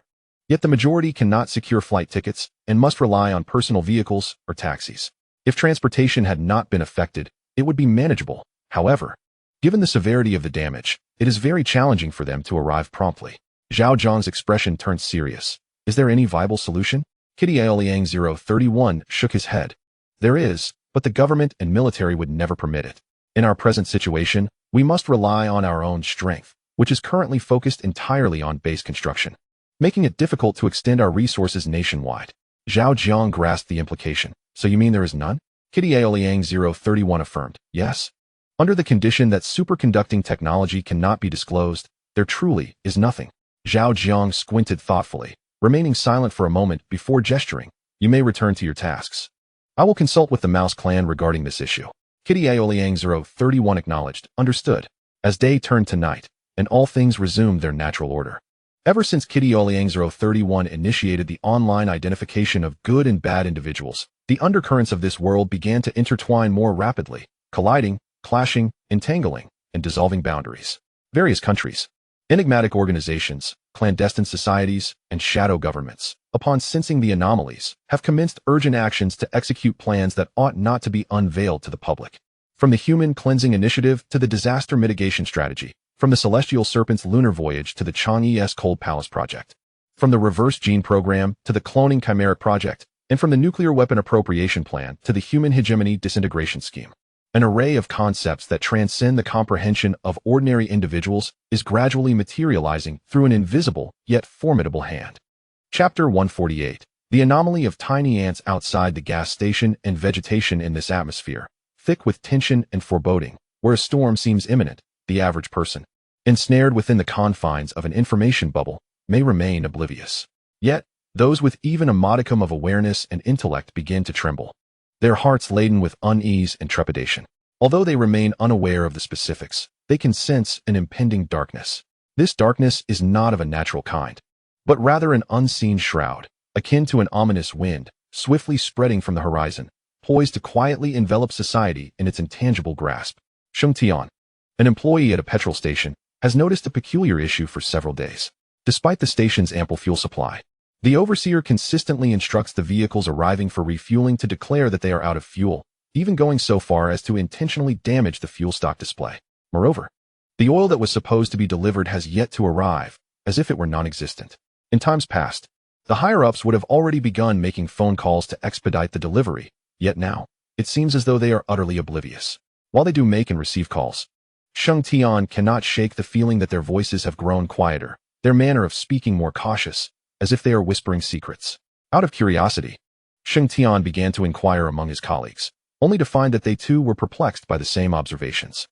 Yet the majority cannot secure flight tickets and must rely on personal vehicles or taxis. If transportation had not been affected, it would be manageable. However, given the severity of the damage, it is very challenging for them to arrive promptly." Zhao Jiang's expression turned serious. "Is there any viable solution?" Kitty Aoliang 031 shook his head. "There is, but the government and military would never permit it. In our present situation, we must rely on our own strength, which is currently focused entirely on base construction, making it difficult to extend our resources nationwide." Zhao Jiang grasped the implication. "So you mean there is none?" Kitty Aoliang 031 affirmed, "Yes. Under the condition that superconducting technology cannot be disclosed, there truly is nothing." Zhao Jiang squinted thoughtfully, remaining silent for a moment before gesturing. "You may return to your tasks. I will consult with the Mouse clan regarding this issue." Kitty Aoliang 031 acknowledged, "Understood." As day turned to night, and all things resumed their natural order. Ever since Kitty Aoliang 031 initiated the online identification of good and bad individuals, the undercurrents of this world began to intertwine more rapidly, colliding, clashing, entangling, and dissolving boundaries. Various countries, enigmatic organizations, clandestine societies, and shadow governments, upon sensing the anomalies, have commenced urgent actions to execute plans that ought not to be unveiled to the public. From the Human Cleansing Initiative to the Disaster Mitigation Strategy, from the Celestial Serpent's lunar voyage to the Chang'e's Cold Palace Project, from the Reverse Gene Program to the Cloning Chimeric Project, and from the Nuclear Weapon Appropriation Plan to the Human Hegemony Disintegration Scheme. An array of concepts that transcend the comprehension of ordinary individuals is gradually materializing through an invisible yet formidable hand. Chapter 148. The anomaly of tiny ants outside the gas station and vegetation in this atmosphere, thick with tension and foreboding, where a storm seems imminent. The average person, ensnared within the confines of an information bubble, may remain oblivious. Yet, those with even a modicum of awareness and intellect begin to tremble, their hearts laden with unease and trepidation. Although they remain unaware of the specifics, they can sense an impending darkness. This darkness is not of a natural kind, but rather an unseen shroud, akin to an ominous wind, swiftly spreading from the horizon, poised to quietly envelop society in its intangible grasp. Sheng Tian, an employee at a petrol station, has noticed a peculiar issue for several days. Despite the station's ample fuel supply, the overseer consistently instructs the vehicles arriving for refueling to declare that they are out of fuel, even going so far as to intentionally damage the fuel stock display. Moreover, the oil that was supposed to be delivered has yet to arrive, as if it were non-existent. In times past, the higher-ups would have already begun making phone calls to expedite the delivery, yet now, it seems as though they are utterly oblivious. While they do make and receive calls, Sheng Tian cannot shake the feeling that their voices have grown quieter, their manner of speaking more cautious, as if they are whispering secrets. Out of curiosity, Sheng Tian began to inquire among his colleagues, only to find that they too were perplexed by the same observations.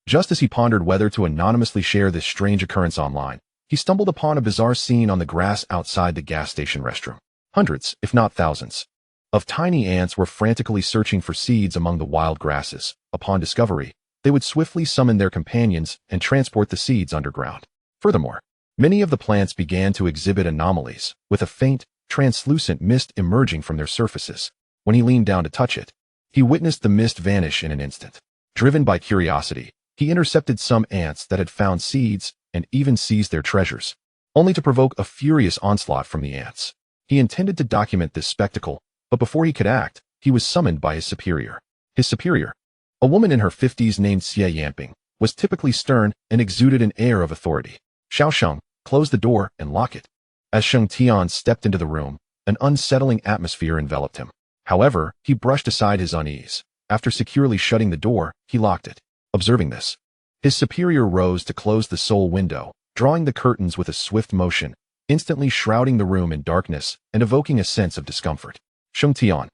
Just as he pondered whether to anonymously share this strange occurrence online, he stumbled upon a bizarre scene on the grass outside the gas station restroom. Hundreds, if not thousands, of tiny ants were frantically searching for seeds among the wild grasses. Upon discovery, they would swiftly summon their companions and transport the seeds underground. Furthermore, many of the plants began to exhibit anomalies, with a faint, translucent mist emerging from their surfaces. When he leaned down to touch it, he witnessed the mist vanish in an instant. Driven by curiosity, he intercepted some ants that had found seeds and even seized their treasures, only to provoke a furious onslaught from the ants. He intended to document this spectacle, but before he could act, he was summoned by his superior. His superior, a woman in her 50s named Xie Yanping, was typically stern and exuded an air of authority. Xiao Sheng, close the door and lock it. As Sheng Tian stepped into the room, an unsettling atmosphere enveloped him. However, he brushed aside his unease. After securely shutting the door, he locked it. Observing this, his superior rose to close the sole window, drawing the curtains with a swift motion, instantly shrouding the room in darkness and evoking a sense of discomfort. Sheng Tian,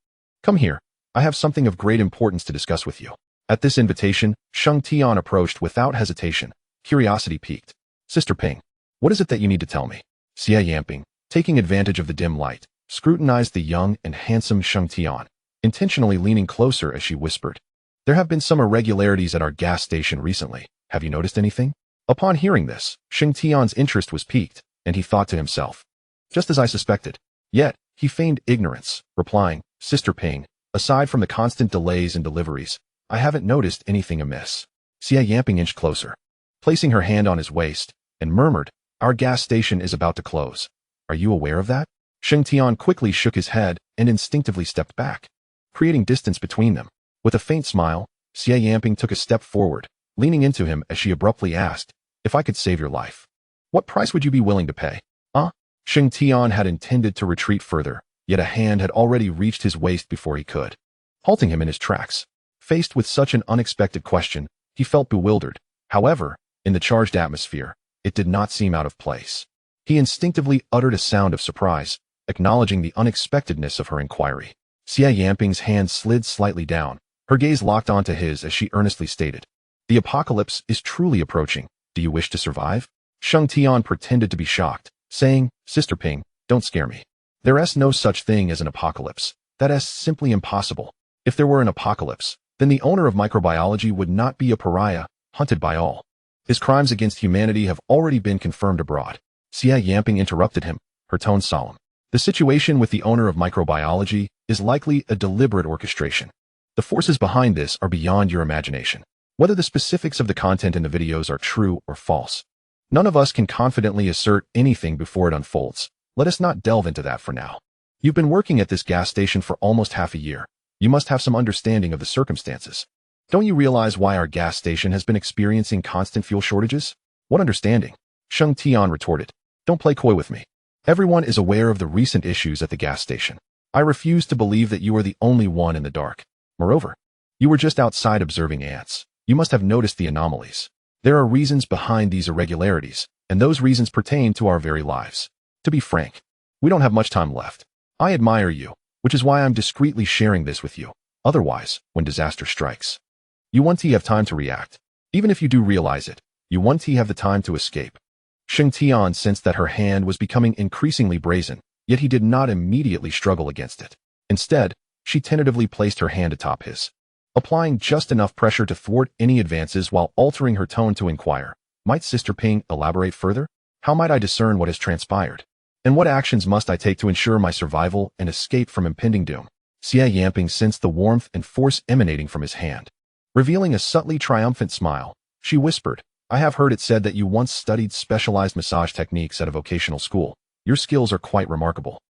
come here. I have something of great importance to discuss with you. At this invitation, Sheng Tian approached without hesitation, curiosity piqued. Sister Ping, what is it that you need to tell me? Xie Yanping, taking advantage of the dim light, scrutinized the young and handsome Sheng Tian, intentionally leaning closer as she whispered. There have been some irregularities at our gas station recently. Have you noticed anything? Upon hearing this, Sheng Tian's interest was piqued, and he thought to himself, just as I suspected. Yet, he feigned ignorance, replying, Sister Ping, aside from the constant delays in deliveries, I haven't noticed anything amiss. Xie Yanping inched closer, placing her hand on his waist, and murmured, our gas station is about to close. Are you aware of that? Sheng Tian quickly shook his head and instinctively stepped back, creating distance between them. With a faint smile, Xie Yanping took a step forward, leaning into him as she abruptly asked, if I could save your life, what price would you be willing to pay? Sheng Tian had intended to retreat further, yet a hand had already reached his waist before he could, halting him in his tracks. Faced with such an unexpected question, he felt bewildered. However, in the charged atmosphere, it did not seem out of place. He instinctively uttered a sound of surprise, acknowledging the unexpectedness of her inquiry. Xie Yanping's hand slid slightly down, her gaze locked onto his as she earnestly stated, the apocalypse is truly approaching. Do you wish to survive? Sheng Tian pretended to be shocked, saying, Sister Ping, don't scare me. There is no such thing as an apocalypse. That is simply impossible. If there were an apocalypse, then the owner of microbiology would not be a pariah, hunted by all. His crimes against humanity have already been confirmed abroad. Xie Yanping interrupted him, her tone solemn. The situation with the owner of microbiology is likely a deliberate orchestration. The forces behind this are beyond your imagination. Whether the specifics of the content in the videos are true or false, none of us can confidently assert anything before it unfolds. Let us not delve into that for now. You've been working at this gas station for almost half a year. You must have some understanding of the circumstances. Don't you realize why our gas station has been experiencing constant fuel shortages? What understanding? Sheng Tian retorted. Don't play coy with me. Everyone is aware of the recent issues at the gas station. I refuse to believe that you are the only one in the dark. Moreover, you were just outside observing ants. You must have noticed the anomalies. There are reasons behind these irregularities, and those reasons pertain to our very lives. To be frank, we don't have much time left. I admire you, which is why I'm discreetly sharing this with you. Otherwise, when disaster strikes, you won't have time to react. Even if you do realize it, you won't have the time to escape. Sheng Tian sensed that her hand was becoming increasingly brazen, yet he did not immediately struggle against it. Instead, she tentatively placed her hand atop his, applying just enough pressure to thwart any advances while altering her tone to inquire, might Sister Ping elaborate further? How might I discern what has transpired? And what actions must I take to ensure my survival and escape from impending doom? Xie Yanping sensed the warmth and force emanating from his hand. Revealing a subtly triumphant smile, she whispered, I have heard it said that you once studied specialized massage techniques at a vocational school. Your skills are quite remarkable.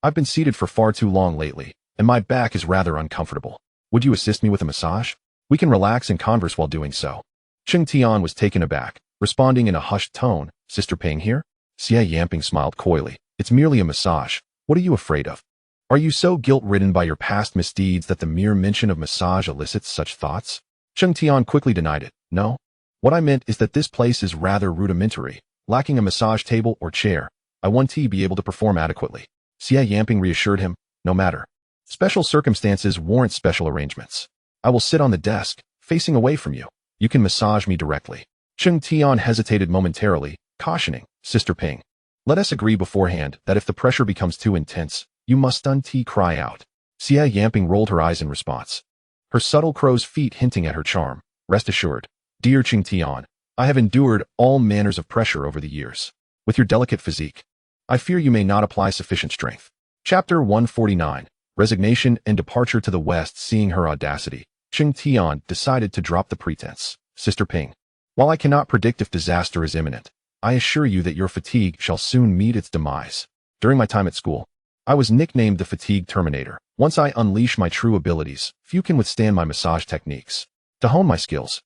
I've been seated for far too long lately, and my back is rather uncomfortable. Would you assist me with a massage? We can relax and converse while doing so. Sheng Tian was taken aback, responding in a hushed tone, Sister Ping here? Xie Yanping smiled coyly. It's merely a massage. What are you afraid of? Are you so guilt-ridden by your past misdeeds that the mere mention of massage elicits such thoughts? Sheng Tian quickly denied it. No. What I meant is that this place is rather rudimentary, lacking a massage table or chair. I want to be able to perform adequately. Xia Yamping reassured him, no matter. Special circumstances warrant special arrangements. I will sit on the desk, facing away from you. You can massage me directly. Cheng Tian hesitated momentarily, cautioning, Sister Ping. Let us agree beforehand that if the pressure becomes too intense, you must cry out. Xia Yamping rolled her eyes in response. Her subtle crow's feet hinting at her charm. Rest assured, dear Cheng Tian, I have endured all manners of pressure over the years. With your delicate physique, I fear you may not apply sufficient strength. Chapter 149, Resignation and Departure to the West. Seeing her audacity, Cheng Tian decided to drop the pretense. Sister Ping, while I cannot predict if disaster is imminent, I assure you that your fatigue shall soon meet its demise. During my time at school, I was nicknamed the Fatigue Terminator. Once I unleash my true abilities, few can withstand my massage techniques. To hone my skills,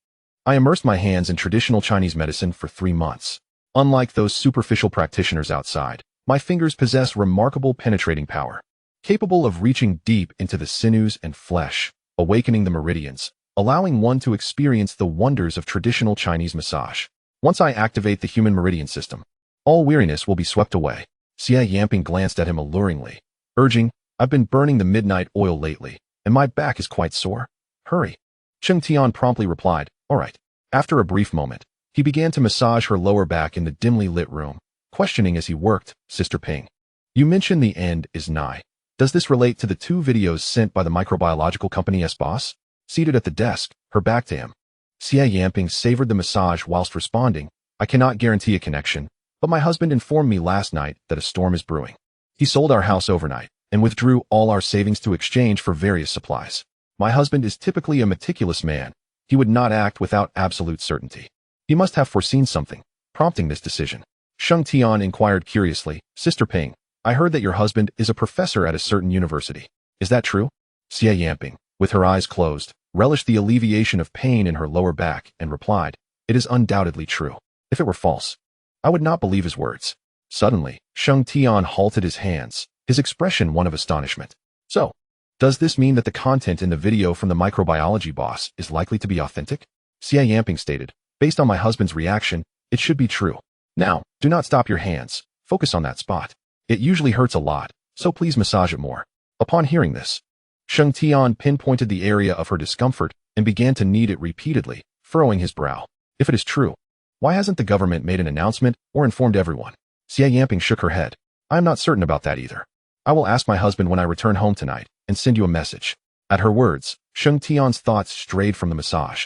I immersed my hands in traditional Chinese medicine for 3 months. Unlike those superficial practitioners outside, my fingers possess remarkable penetrating power, capable of reaching deep into the sinews and flesh, awakening the meridians, allowing one to experience the wonders of traditional Chinese massage. Once I activate the human meridian system, all weariness will be swept away. Xia Yamping glanced at him alluringly, urging, I've been burning the midnight oil lately, and my back is quite sore. Hurry. Cheng Tian promptly replied, all right. After a brief moment, he began to massage her lower back in the dimly lit room, questioning as he worked, Sister Ping. You mentioned the end is nigh. Does this relate to the 2 videos sent by the microbiological company S-Boss? Seated at the desk, her back to him, Xia Yamping savored the massage whilst responding, I cannot guarantee a connection, but my husband informed me last night that a storm is brewing. He sold our house overnight and withdrew all our savings to exchange for various supplies. My husband is typically a meticulous man. He would not act without absolute certainty. He must have foreseen something, prompting this decision. Cheng Tian inquired curiously, Sister Ping, I heard that your husband is a professor at a certain university. Is that true? Xia Yamping, with her eyes closed, relished the alleviation of pain in her lower back and replied, it is undoubtedly true. If it were false, I would not believe his words. Suddenly, Cheng Tian halted his hands, his expression one of astonishment. So, does this mean that the content in the video from the microbiology boss is likely to be authentic? Xia Yamping stated, based on my husband's reaction, it should be true. Now, do not stop your hands. Focus on that spot. It usually hurts a lot, so please massage it more. Upon hearing this, Cheng Tian pinpointed the area of her discomfort and began to knead it repeatedly, furrowing his brow. If it is true, why hasn't the government made an announcement or informed everyone? Xia Yamping shook her head. I am not certain about that either. I will ask my husband when I return home tonight and send you a message. At her words, Cheng Tian's thoughts strayed from the massage,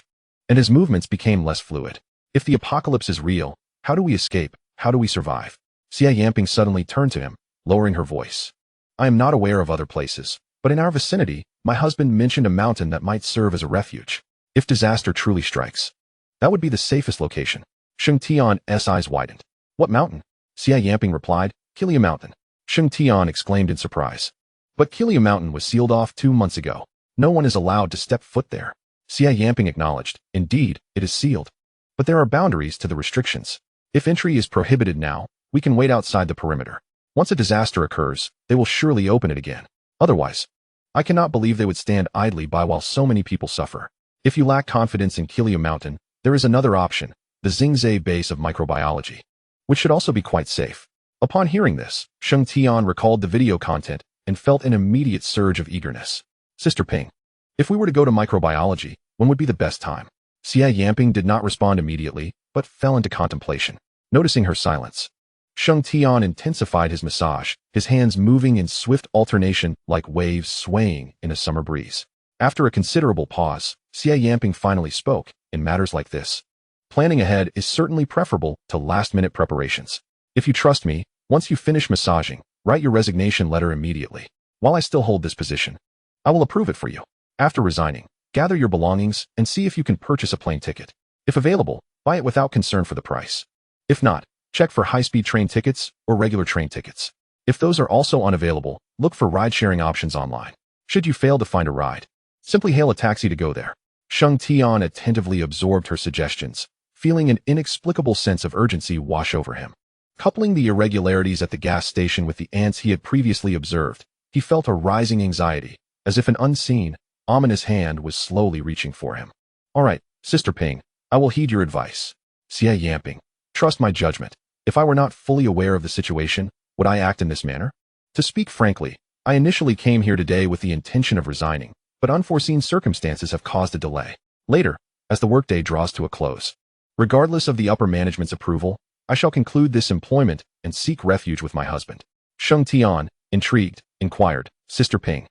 and his movements became less fluid. If the apocalypse is real, how do we escape? How do we survive? Xia Yamping suddenly turned to him, lowering her voice. I am not aware of other places, but in our vicinity, my husband mentioned a mountain that might serve as a refuge. If disaster truly strikes, that would be the safest location. Cheng Tian's eyes widened. What mountain? Xia Yamping replied, Kilia Mountain. Cheng Tian exclaimed in surprise. But Kilia Mountain was sealed off 2 months ago. No one is allowed to step foot there. Xia Yamping acknowledged, indeed, it is sealed. But there are boundaries to the restrictions. If entry is prohibited now, we can wait outside the perimeter. Once a disaster occurs, they will surely open it again. Otherwise, I cannot believe they would stand idly by while so many people suffer. If you lack confidence in Kilia Mountain, there is another option, the Xingzhe base of microbiology, which should also be quite safe. Upon hearing this, Cheng Tian recalled the video content and felt an immediate surge of eagerness. Sister Ping, if we were to go to microbiology, when would be the best time? Xia Yamping did not respond immediately, but fell into contemplation. Noticing her silence, Cheng Tian intensified his massage, his hands moving in swift alternation like waves swaying in a summer breeze. After a considerable pause, Xia Yamping finally spoke, in matters like this, planning ahead is certainly preferable to last-minute preparations. If you trust me, once you finish massaging, write your resignation letter immediately. While I still hold this position, I will approve it for you. After resigning, gather your belongings and see if you can purchase a plane ticket. If available, buy it without concern for the price. If not, check for high-speed train tickets or regular train tickets. If those are also unavailable, look for ride-sharing options online. Should you fail to find a ride, simply hail a taxi to go there. Cheng Tian attentively absorbed her suggestions, feeling an inexplicable sense of urgency wash over him. Coupling the irregularities at the gas station with the ants he had previously observed, he felt a rising anxiety, as if an unseen, ominous hand was slowly reaching for him. All right, Sister Ping, I will heed your advice. Xie Yamping. Trust my judgment. If I were not fully aware of the situation, would I act in this manner? To speak frankly, I initially came here today with the intention of resigning, but unforeseen circumstances have caused a delay. Later, as the workday draws to a close, regardless of the upper management's approval, I shall conclude this employment and seek refuge with my husband. Sheng Tian, intrigued, inquired, Sister Ping,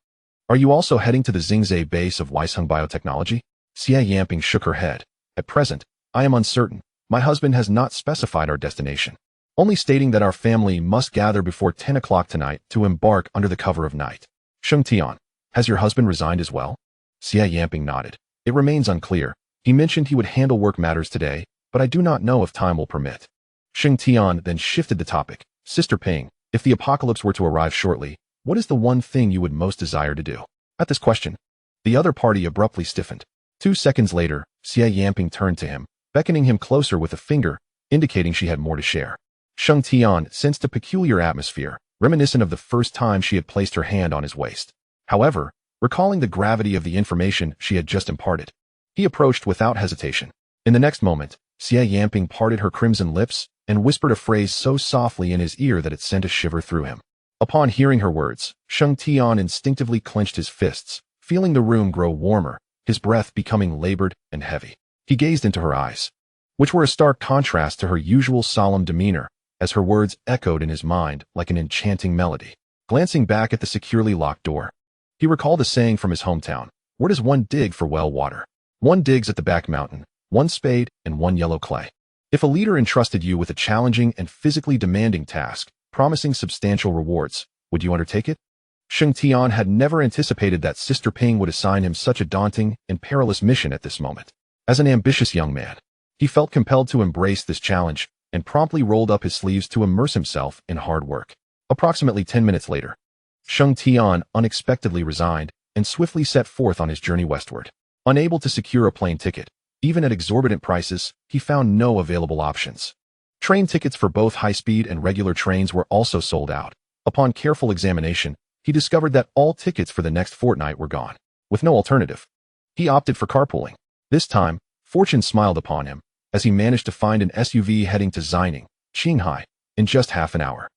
are you also heading to the Xingzhe base of Weisheng Biotechnology? Xie Yamping shook her head. At present, I am uncertain. My husband has not specified our destination, only stating that our family must gather before 10 o'clock tonight to embark under the cover of night. Sheng Tian, has your husband resigned as well? Xie Yamping nodded. It remains unclear. He mentioned he would handle work matters today, but I do not know if time will permit. Sheng Tian then shifted the topic. Sister Ping, if the apocalypse were to arrive shortly, what is the one thing you would most desire to do? At this question, the other party abruptly stiffened. 2 seconds later, Xie Yamping turned to him, beckoning him closer with a finger, indicating she had more to share. Sheng Tian sensed a peculiar atmosphere, reminiscent of the first time she had placed her hand on his waist. However, recalling the gravity of the information she had just imparted, he approached without hesitation. In the next moment, Xie Yamping parted her crimson lips and whispered a phrase so softly in his ear that it sent a shiver through him. Upon hearing her words, Sheng Tian instinctively clenched his fists, feeling the room grow warmer, his breath becoming labored and heavy. He gazed into her eyes, which were a stark contrast to her usual solemn demeanor, as her words echoed in his mind like an enchanting melody. Glancing back at the securely locked door, he recalled a saying from his hometown, where does one dig for well water? One digs at the back mountain, one spade and one yellow clay. If a leader entrusted you with a challenging and physically demanding task, promising substantial rewards, would you undertake it? Sheng Tian had never anticipated that Sister Ping would assign him such a daunting and perilous mission at this moment. As an ambitious young man, he felt compelled to embrace this challenge and promptly rolled up his sleeves to immerse himself in hard work. Approximately 10 minutes later, Sheng Tian unexpectedly resigned and swiftly set forth on his journey westward. Unable to secure a plane ticket, even at exorbitant prices, he found no available options. Train tickets for both high-speed and regular trains were also sold out. Upon careful examination, he discovered that all tickets for the next fortnight were gone. With no alternative, he opted for carpooling. This time, fortune smiled upon him, as he managed to find an SUV heading to Xining, Qinghai, in just half an hour.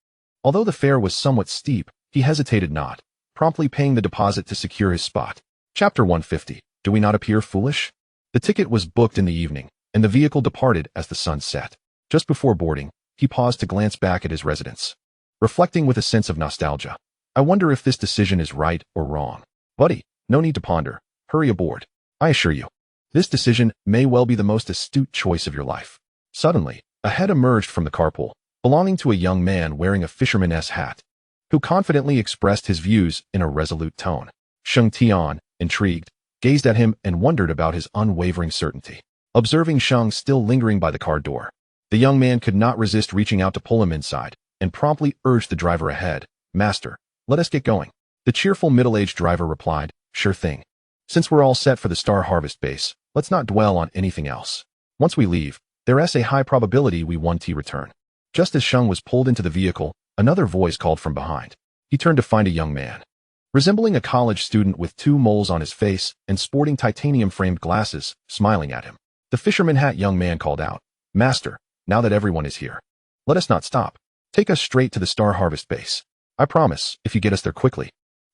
Although the fare was somewhat steep, he hesitated not, promptly paying the deposit to secure his spot. Chapter 150. Do we not appear foolish? The ticket was booked in the evening, and the vehicle departed as the sun set. Just before boarding, he paused to glance back at his residence, reflecting with a sense of nostalgia. I wonder if this decision is right or wrong. Buddy, no need to ponder. Hurry aboard. I assure you, this decision may well be the most astute choice of your life. Suddenly, a head emerged from the carpool, belonging to a young man wearing a fisherman's hat, who confidently expressed his views in a resolute tone. Sheng Tian, intrigued, gazed at him and wondered about his unwavering certainty. Observing Sheng still lingering by the car door, the young man could not resist reaching out to pull him inside, and promptly urged the driver ahead. Master, let us get going. The cheerful middle-aged driver replied, sure thing. Since we're all set for the Star Harvest base, let's not dwell on anything else. Once we leave, there's a high probability we won't return. Just as Sheng was pulled into the vehicle, another voice called from behind. He turned to find a young man, resembling a college student with 2 moles on his face and sporting titanium-framed glasses, smiling at him. The fisherman hat young man called out, Master, now that everyone is here, let us not stop. Take us straight to the Star Harvest base. I promise, if you get us there quickly,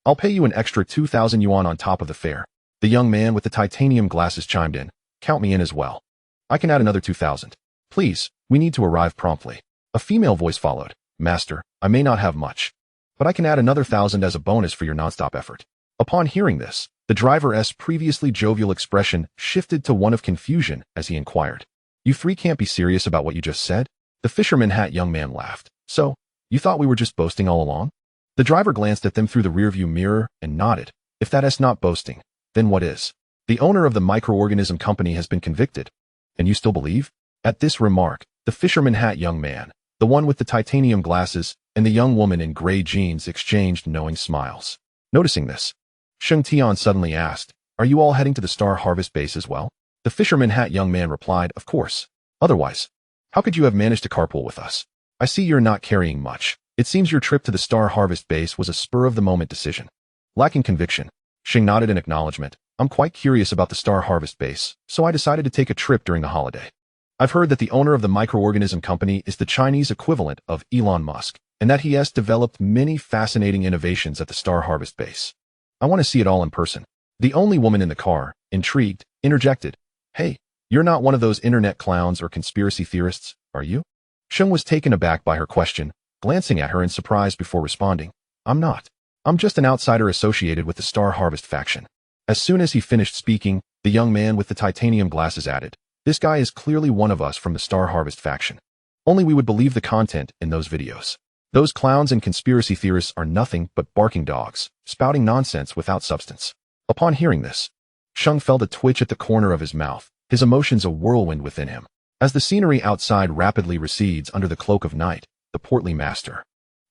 I'll pay you an extra 2,000 yuan on top of the fare. The young man with the titanium glasses chimed in, count me in as well. I can add another 2,000. Please, we need to arrive promptly. A female voice followed, Master, I may not have much, but I can add another 1,000 as a bonus for your nonstop effort. Upon hearing this, the driver's previously jovial expression shifted to one of confusion as he inquired, You 3 can't be serious about what you just said? The fisherman hat young man laughed. So, you thought we were just boasting all along? The driver glanced at them through the rearview mirror and nodded. If that is not boasting, then what is? The owner of the microorganism company has been convicted. And you still believe? At this remark, the fisherman hat young man, the one with the titanium glasses, and the young woman in gray jeans exchanged knowing smiles. Noticing this, Sheng Tian suddenly asked, Are you all heading to the Star Harvest base as well? The fisherman hat young man replied, Of course. Otherwise, how could you have managed to carpool with us? I see you're not carrying much. It seems your trip to the Star Harvest base was a spur-of-the-moment decision. Lacking conviction, Sheng nodded in acknowledgement. I'm quite curious about the Star Harvest base, so I decided to take a trip during the holiday. I've heard that the owner of the microorganism company is the Chinese equivalent of Elon Musk, and that he has developed many fascinating innovations at the Star Harvest base. I want to see it all in person. The only woman in the car, intrigued, interjected, "Hey, you're not one of those internet clowns or conspiracy theorists, are you?" Sheng was taken aback by her question, glancing at her in surprise before responding, "I'm not. I'm just an outsider associated with the Star Harvest faction." As soon as he finished speaking, the young man with the titanium glasses added, "This guy is clearly one of us from the Star Harvest faction. Only we would believe the content in those videos. Those clowns and conspiracy theorists are nothing but barking dogs, spouting nonsense without substance." Upon hearing this, Sheng felt a twitch at the corner of his mouth, his emotions a whirlwind within him. As the scenery outside rapidly recedes under the cloak of night, the portly master,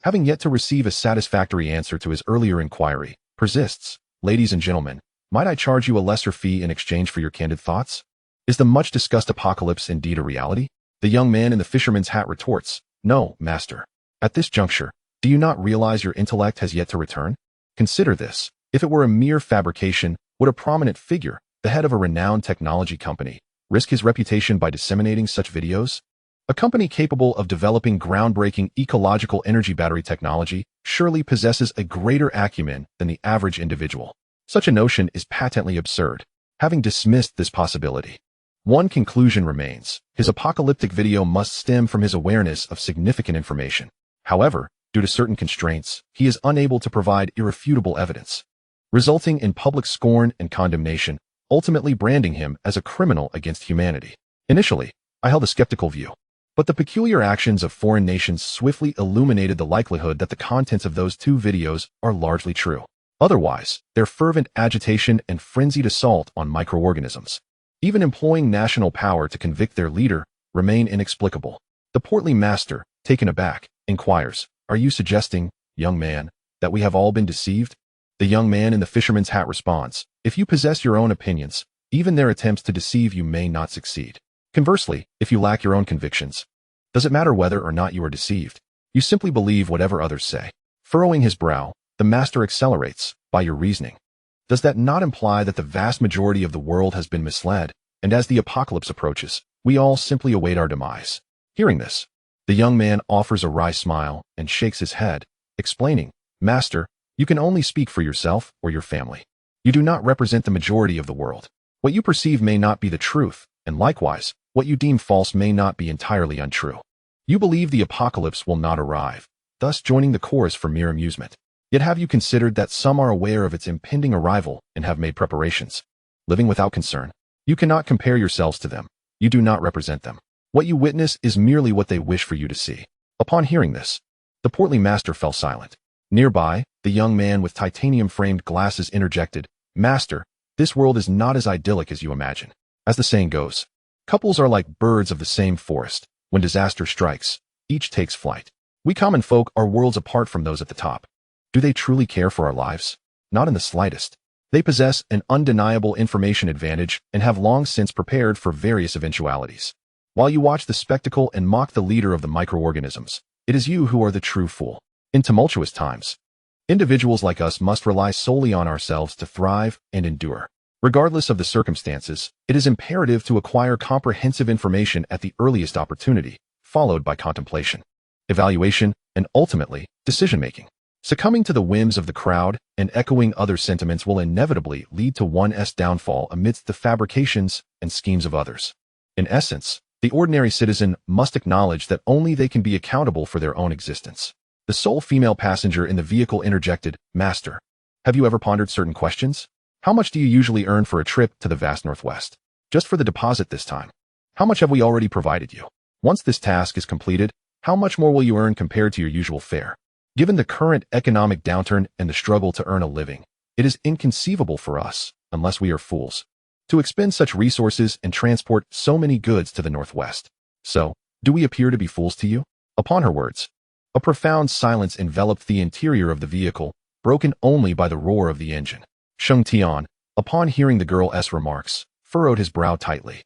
having yet to receive a satisfactory answer to his earlier inquiry, persists, "Ladies and gentlemen, might I charge you a lesser fee in exchange for your candid thoughts? Is the much-discussed apocalypse indeed a reality?" The young man in the fisherman's hat retorts, "No, master. At this juncture, do you not realize your intellect has yet to return? Consider this. If it were a mere fabrication, would a prominent figure, the head of a renowned technology company, risk his reputation by disseminating such videos? A company capable of developing groundbreaking ecological energy battery technology surely possesses a greater acumen than the average individual. Such a notion is patently absurd." Having dismissed this possibility, one conclusion remains: his apocalyptic video must stem from his awareness of significant information. However, due to certain constraints, he is unable to provide irrefutable evidence, resulting in public scorn and condemnation, ultimately branding him as a criminal against humanity. Initially, I held a skeptical view, but the peculiar actions of foreign nations swiftly illuminated the likelihood that the contents of those two videos are largely true. Otherwise, their fervent agitation and frenzied assault on microorganisms, even employing national power to convict their leader, remain inexplicable. The portly master, taken aback, inquires, "Are you suggesting, young man, that we have all been deceived?" The young man in the fisherman's hat responds, "If you possess your own opinions, even their attempts to deceive you may not succeed. Conversely, if you lack your own convictions, does it matter whether or not you are deceived? You simply believe whatever others say." Furrowing his brow, the master accelerates, "By your reasoning, does that not imply that the vast majority of the world has been misled, and as the apocalypse approaches, we all simply await our demise?" Hearing this, the young man offers a wry smile and shakes his head, explaining, "Master, you can only speak for yourself or your family. You do not represent the majority of the world. What you perceive may not be the truth, and likewise, what you deem false may not be entirely untrue. You believe the apocalypse will not arrive, thus joining the chorus for mere amusement. Yet have you considered that some are aware of its impending arrival and have made preparations? Living without concern, you cannot compare yourselves to them. You do not represent them. What you witness is merely what they wish for you to see." Upon hearing this, the portly master fell silent. Nearby, the young man with titanium-framed glasses interjected, "Master, this world is not as idyllic as you imagine. As the saying goes, couples are like birds of the same forest. When disaster strikes, each takes flight. We common folk are worlds apart from those at the top. Do they truly care for our lives? Not in the slightest. They possess an undeniable information advantage and have long since prepared for various eventualities. While you watch the spectacle and mock the leader of the microorganisms, it is you who are the true fool. In tumultuous times, individuals like us must rely solely on ourselves to thrive and endure. Regardless of the circumstances, it is imperative to acquire comprehensive information at the earliest opportunity, followed by contemplation, evaluation, and ultimately, decision-making. Succumbing to the whims of the crowd and echoing other sentiments will inevitably lead to one's downfall amidst the fabrications and schemes of others. In essence, the ordinary citizen must acknowledge that only they can be accountable for their own existence. The sole female passenger in the vehicle interjected, "Master, have you ever pondered certain questions? How much do you usually earn for a trip to the vast Northwest? Just for the deposit this time. How much have we already provided you? Once this task is completed, how much more will you earn compared to your usual fare? Given the current economic downturn and the struggle to earn a living, it is inconceivable for us, unless we are fools, to expend such resources and transport so many goods to the Northwest. So, do we appear to be fools to you?" Upon her words, a profound silence enveloped the interior of the vehicle, broken only by the roar of the engine. Sheng Tian, upon hearing the girl's remarks, furrowed his brow tightly,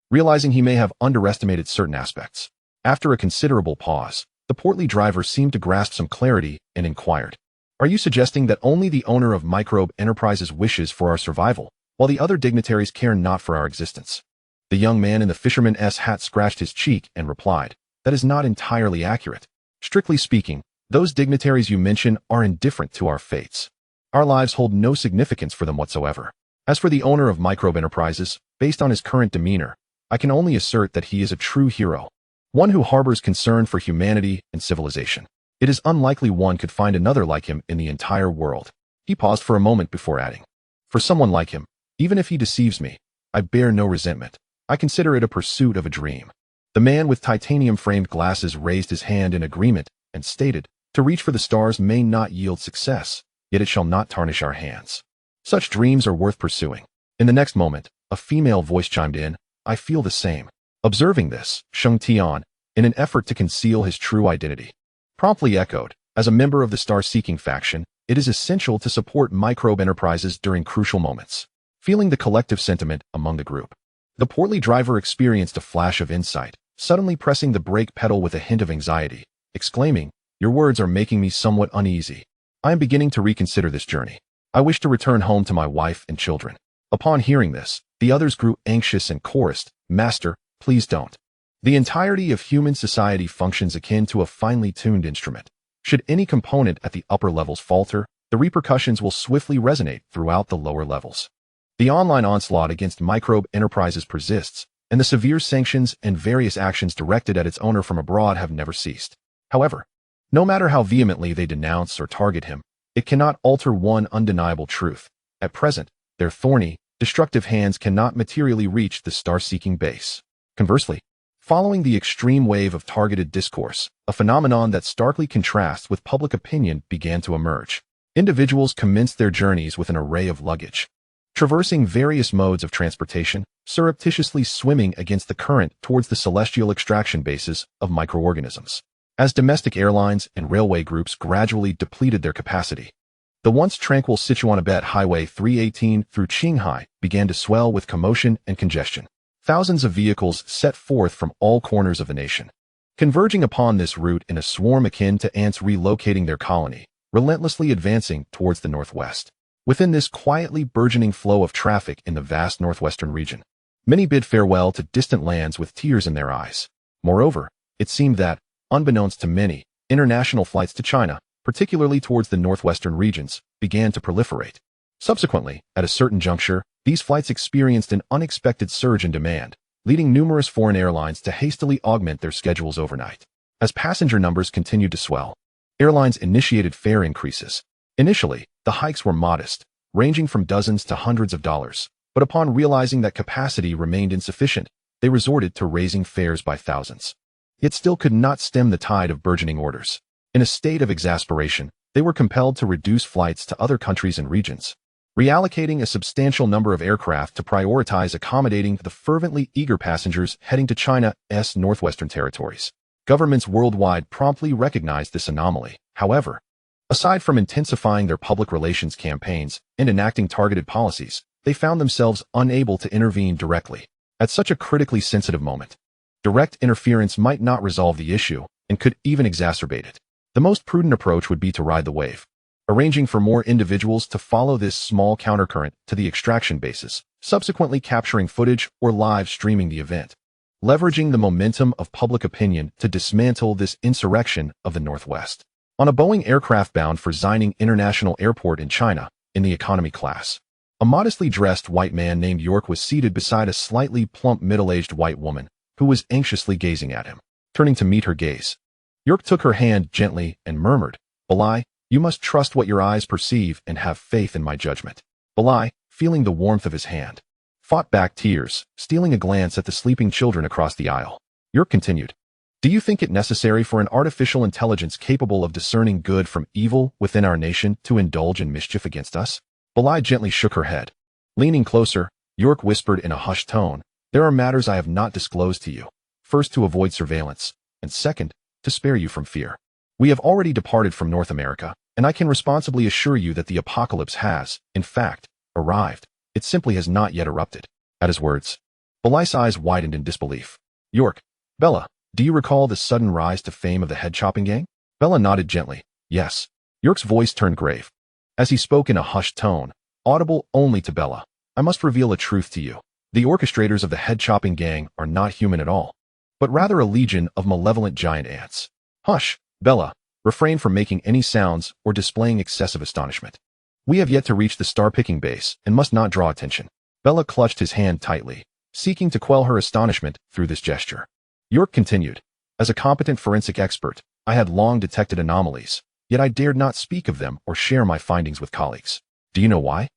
realizing he may have underestimated certain aspects. After a considerable pause, the portly driver seemed to grasp some clarity and inquired, "Are you suggesting that only the owner of Microbe Enterprises wishes for our survival, while the other dignitaries care not for our existence. The young man in the fisherman's hat scratched his cheek and replied, "That is not entirely accurate. Strictly speaking, those dignitaries you mention are indifferent to our fates. Our lives hold no significance for them whatsoever. As for the owner of Microbe Enterprises, based on his current demeanor, I can only assert that he is a true hero, one who harbors concern for humanity and civilization. It is unlikely one could find another like him in the entire world." He paused for a moment before adding, "For someone like him, even if he deceives me, I bear no resentment. I consider it a pursuit of a dream." The man with titanium-framed glasses raised his hand in agreement and stated, "To reach for the stars may not yield success, yet it shall not tarnish our hands. Such dreams are worth pursuing." In the next moment, a female voice chimed in, "I feel the same." Observing this, Sheng Tian, in an effort to conceal his true identity, promptly echoed, "As a member of the star-seeking faction, it is essential to support Microbe Enterprises during crucial moments." Feeling the collective sentiment among the group, the portly driver experienced a flash of insight, suddenly pressing the brake pedal with a hint of anxiety, exclaiming, "Your words are making me somewhat uneasy. I am beginning to reconsider this journey. I wish to return home to my wife and children." Upon hearing this, the others grew anxious and chorused, "Master, please don't." The entirety of human society functions akin to a finely tuned instrument. Should any component at the upper levels falter, the repercussions will swiftly resonate throughout the lower levels. The online onslaught against Microbe Enterprises persists, and the severe sanctions and various actions directed at its owner from abroad have never ceased. However, no matter how vehemently they denounce or target him, it cannot alter one undeniable truth. At present, their thorny, destructive hands cannot materially reach the star-seeking base. Conversely, following the extreme wave of targeted discourse, a phenomenon that starkly contrasts with public opinion began to emerge. Individuals commenced their journeys with an array of luggage, traversing various modes of transportation, surreptitiously swimming against the current towards the celestial extraction bases of microorganisms. As domestic airlines and railway groups gradually depleted their capacity, the once tranquil Sichuanabet Highway 318 through Qinghai began to swell with commotion and congestion. Thousands of vehicles set forth from all corners of the nation, converging upon this route in a swarm akin to ants relocating their colony, relentlessly advancing towards the northwest. Within this quietly burgeoning flow of traffic in the vast northwestern region, many bid farewell to distant lands with tears in their eyes. Moreover, it seemed that, unbeknownst to many, international flights to China, particularly towards the northwestern regions, began to proliferate. Subsequently, at a certain juncture, these flights experienced an unexpected surge in demand, leading numerous foreign airlines to hastily augment their schedules overnight. As passenger numbers continued to swell, airlines initiated fare increases. Initially, the hikes were modest, ranging from dozens to hundreds of dollars, but upon realizing that capacity remained insufficient, they resorted to raising fares by thousands. Yet still could not stem the tide of burgeoning orders. In a state of exasperation, they were compelled to reduce flights to other countries and regions, reallocating a substantial number of aircraft to prioritize accommodating the fervently eager passengers heading to China's northwestern territories. Governments worldwide promptly recognized this anomaly. However, aside from intensifying their public relations campaigns and enacting targeted policies, they found themselves unable to intervene directly. At such a critically sensitive moment, direct interference might not resolve the issue and could even exacerbate it. The most prudent approach would be to ride the wave, arranging for more individuals to follow this small countercurrent to the extraction bases, subsequently capturing footage or live streaming the event, leveraging the momentum of public opinion to dismantle this insurrection of the Northwest. On a Boeing aircraft bound for Xining International Airport in China, in the economy class, a modestly dressed white man named York was seated beside a slightly plump middle-aged white woman who was anxiously gazing at him. Turning to meet her gaze, York took her hand gently and murmured, "Belai, you must trust what your eyes perceive and have faith in my judgment." Belai, feeling the warmth of his hand, fought back tears, stealing a glance at the sleeping children across the aisle. York continued, "Do you think it necessary for an artificial intelligence capable of discerning good from evil within our nation to indulge in mischief against us?" Belai gently shook her head. Leaning closer, York whispered in a hushed tone, "There are matters I have not disclosed to you. First, to avoid surveillance, and second, to spare you from fear. We have already departed from North America, and I can responsibly assure you that the apocalypse has, in fact, arrived. It simply has not yet erupted." At his words, Belai's eyes widened in disbelief. "York, Bella, do you recall the sudden rise to fame of the head-chopping gang?" Bella nodded gently. "Yes." York's voice turned grave. As he spoke in a hushed tone, audible only to Bella, I must reveal a truth to you. The orchestrators of the head-chopping gang are not human at all, but rather a legion of malevolent giant ants. Hush, Bella. Refrain from making any sounds or displaying excessive astonishment. We have yet to reach the star-picking base and must not draw attention. Bella clutched his hand tightly, seeking to quell her astonishment through this gesture. York continued. As a competent forensic expert, I had long detected anomalies, yet I dared not speak of them or share my findings with colleagues. Do you know why?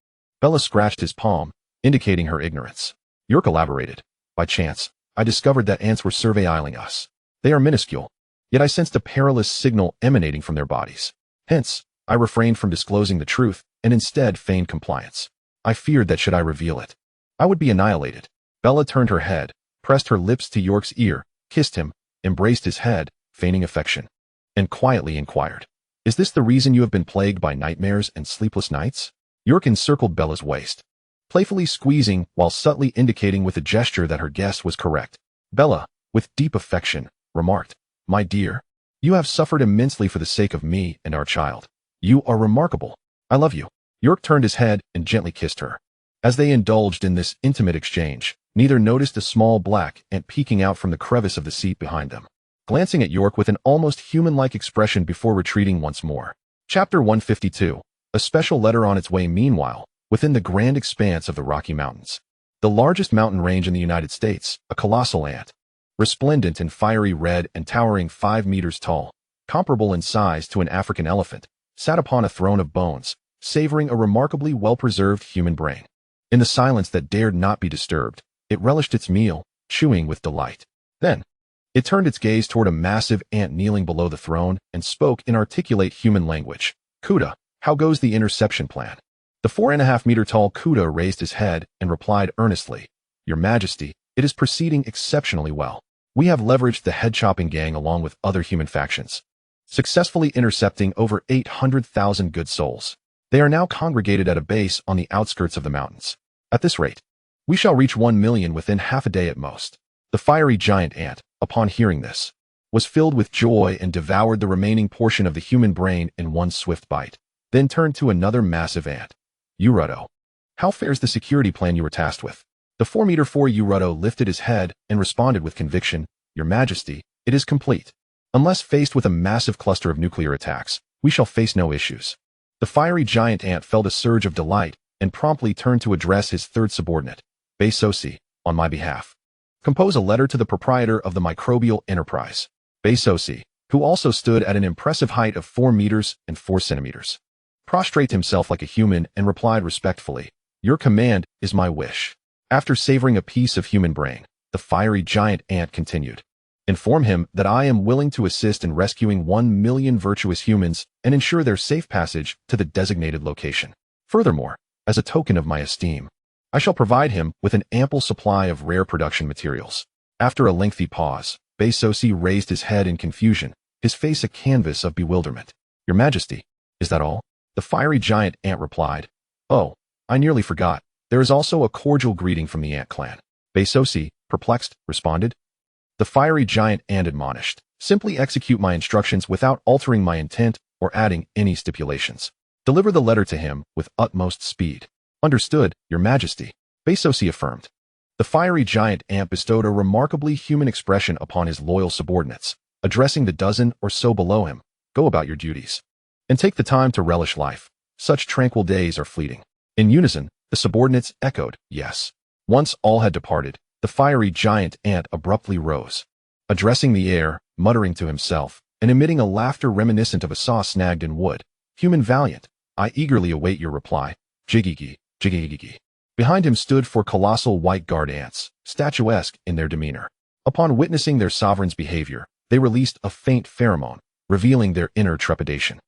Bella scratched his palm, indicating her ignorance. York elaborated. By chance, I discovered that ants were surveilling us. They are minuscule, yet I sensed a perilous signal emanating from their bodies. Hence, I refrained from disclosing the truth and instead feigned compliance. I feared that should I reveal it, I would be annihilated. Bella turned her head, pressed her lips to York's ear, kissed him, embraced his head, feigning affection, and quietly inquired, "Is this the reason you have been plagued by nightmares and sleepless nights?" York encircled Bella's waist, playfully squeezing while subtly indicating with a gesture that her guess was correct. Bella, with deep affection, remarked, "My dear, you have suffered immensely for the sake of me and our child. You are remarkable. I love you." York turned his head and gently kissed her. As they indulged in this intimate exchange, neither noticed a small black ant peeking out from the crevice of the seat behind them, glancing at York with an almost human-like expression before retreating once more. Chapter 152. A special letter on its way. Meanwhile, within the grand expanse of the Rocky Mountains, the largest mountain range in the United States, a colossal ant, resplendent in fiery red and towering 5 meters tall, comparable in size to an African elephant, sat upon a throne of bones, savoring a remarkably well-preserved human brain. In the silence that dared not be disturbed, it relished its meal, chewing with delight. Then, it turned its gaze toward a massive ant kneeling below the throne and spoke in articulate human language. "Kuda, how goes the interception plan?" The 4.5-meter-tall Kuda raised his head and replied earnestly, "Your Majesty, it is proceeding exceptionally well. We have leveraged the head-chopping gang along with other human factions, successfully intercepting over 800,000 good souls. They are now congregated at a base on the outskirts of the mountains. At this rate, we shall reach 1 million within half a day at most." The fiery giant ant, upon hearing this, was filled with joy and devoured the remaining portion of the human brain in one swift bite, then turned to another massive ant. "Uruto, how fares the security plan you were tasked with?" The 4-meter-4 Uruto lifted his head and responded with conviction, "Your Majesty, it is complete. Unless faced with a massive cluster of nuclear attacks, we shall face no issues." The fiery giant ant felt a surge of delight and promptly turned to address his third subordinate, Beisosi, "On my behalf, compose a letter to the proprietor of the microbial enterprise." Beisosi, who also stood at an impressive height of 4 meters and 4 centimeters, prostrated himself like a human and replied respectfully, "Your command is my wish." After savoring a piece of human brain, the fiery giant ant continued, "Inform him that I am willing to assist in rescuing 1 million virtuous humans and ensure their safe passage to the designated location. Furthermore, as a token of my esteem, I shall provide him with an ample supply of rare production materials." After a lengthy pause, Beisosi raised his head in confusion, his face a canvas of bewilderment. "Your Majesty, is that all?" The fiery giant ant replied, "Oh, I nearly forgot. There is also a cordial greeting from the ant clan." Beisosi, perplexed, responded, The fiery giant ant admonished, "Simply execute my instructions without altering my intent or adding any stipulations. Deliver the letter to him with utmost speed." "Understood, Your Majesty," Beisosi affirmed. The fiery giant ant bestowed a remarkably human expression upon his loyal subordinates, addressing the dozen or so below him, "Go about your duties, and take the time to relish life. Such tranquil days are fleeting." In unison, the subordinates echoed, "Yes." Once all had departed, the fiery giant ant abruptly rose, addressing the air, muttering to himself, and emitting a laughter reminiscent of a saw snagged in wood. "Human valiant, I eagerly await your reply. Jigigi, jigigi." Behind him stood 4 colossal white guard ants, statuesque in their demeanor. Upon witnessing their sovereign's behavior, they released a faint pheromone, revealing their inner trepidation.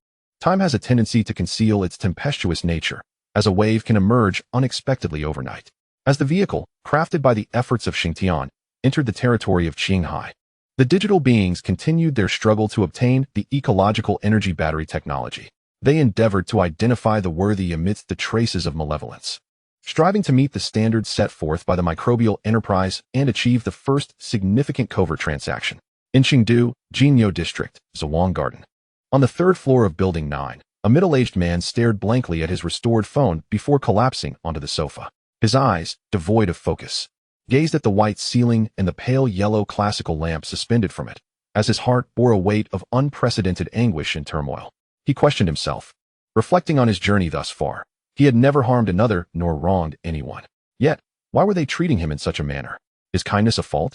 Time has a tendency to conceal its tempestuous nature, as a wave can emerge unexpectedly overnight. As the vehicle, crafted by the efforts of Xingtian, entered the territory of Qinghai, the digital beings continued their struggle to obtain the ecological energy battery technology. They endeavored to identify the worthy amidst the traces of malevolence, striving to meet the standards set forth by the microbial enterprise and achieve the first significant covert transaction. In Chengdu, Jinyo District, Zawang Garden. On the 3rd floor of Building 9, a middle-aged man stared blankly at his restored phone before collapsing onto the sofa. His eyes, devoid of focus, gazed at the white ceiling and the pale yellow classical lamp suspended from it, as his heart bore a weight of unprecedented anguish and turmoil. He questioned himself. Reflecting on his journey thus far, he had never harmed another nor wronged anyone. Yet, why were they treating him in such a manner? Is kindness a fault?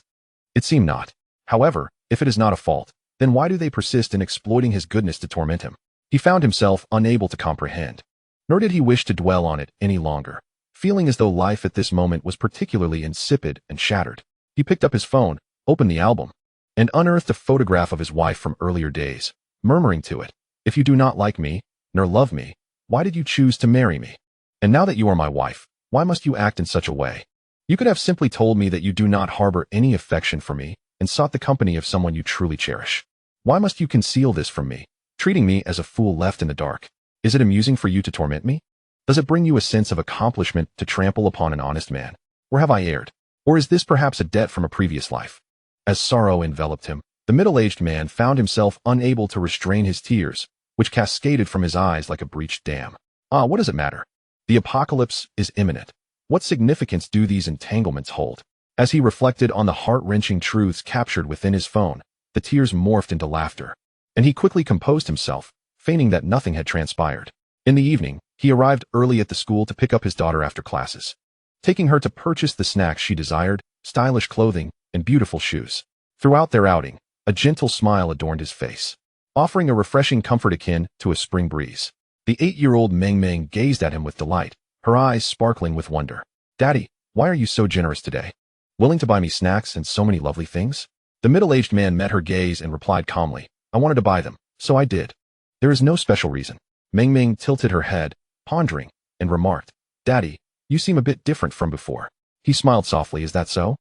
It seemed not. However, if it is not a fault, then why do they persist in exploiting his goodness to torment him? He found himself unable to comprehend. Nor did he wish to dwell on it any longer, feeling as though life at this moment was particularly insipid and shattered. He picked up his phone, opened the album, and unearthed a photograph of his wife from earlier days, murmuring to it, "If you do not like me, nor love me, why did you choose to marry me? And now that you are my wife, why must you act in such a way? You could have simply told me that you do not harbor any affection for me and sought the company of someone you truly cherish. Why must you conceal this from me, treating me as a fool left in the dark? Is it amusing for you to torment me? Does it bring you a sense of accomplishment to trample upon an honest man? Or have I erred? Or is this perhaps a debt from a previous life?" As sorrow enveloped him, the middle-aged man found himself unable to restrain his tears, which cascaded from his eyes like a breached dam. What does it matter? The apocalypse is imminent. What significance do these entanglements hold? As he reflected on the heart-wrenching truths captured within his phone, the tears morphed into laughter, and he quickly composed himself, feigning that nothing had transpired. In the evening, he arrived early at the school to pick up his daughter after classes, taking her to purchase the snacks she desired, stylish clothing, and beautiful shoes. Throughout their outing, a gentle smile adorned his face, offering a refreshing comfort akin to a spring breeze. The 8-year-old Meng Meng gazed at him with delight, her eyes sparkling with wonder. "Daddy, why are you so generous today? Willing to buy me snacks and so many lovely things?" The middle-aged man met her gaze and replied calmly, "I wanted to buy them, so I did. There is no special reason." Meng Meng tilted her head, pondering, and remarked, "Daddy, you seem a bit different from before." He smiled softly. "Is that so?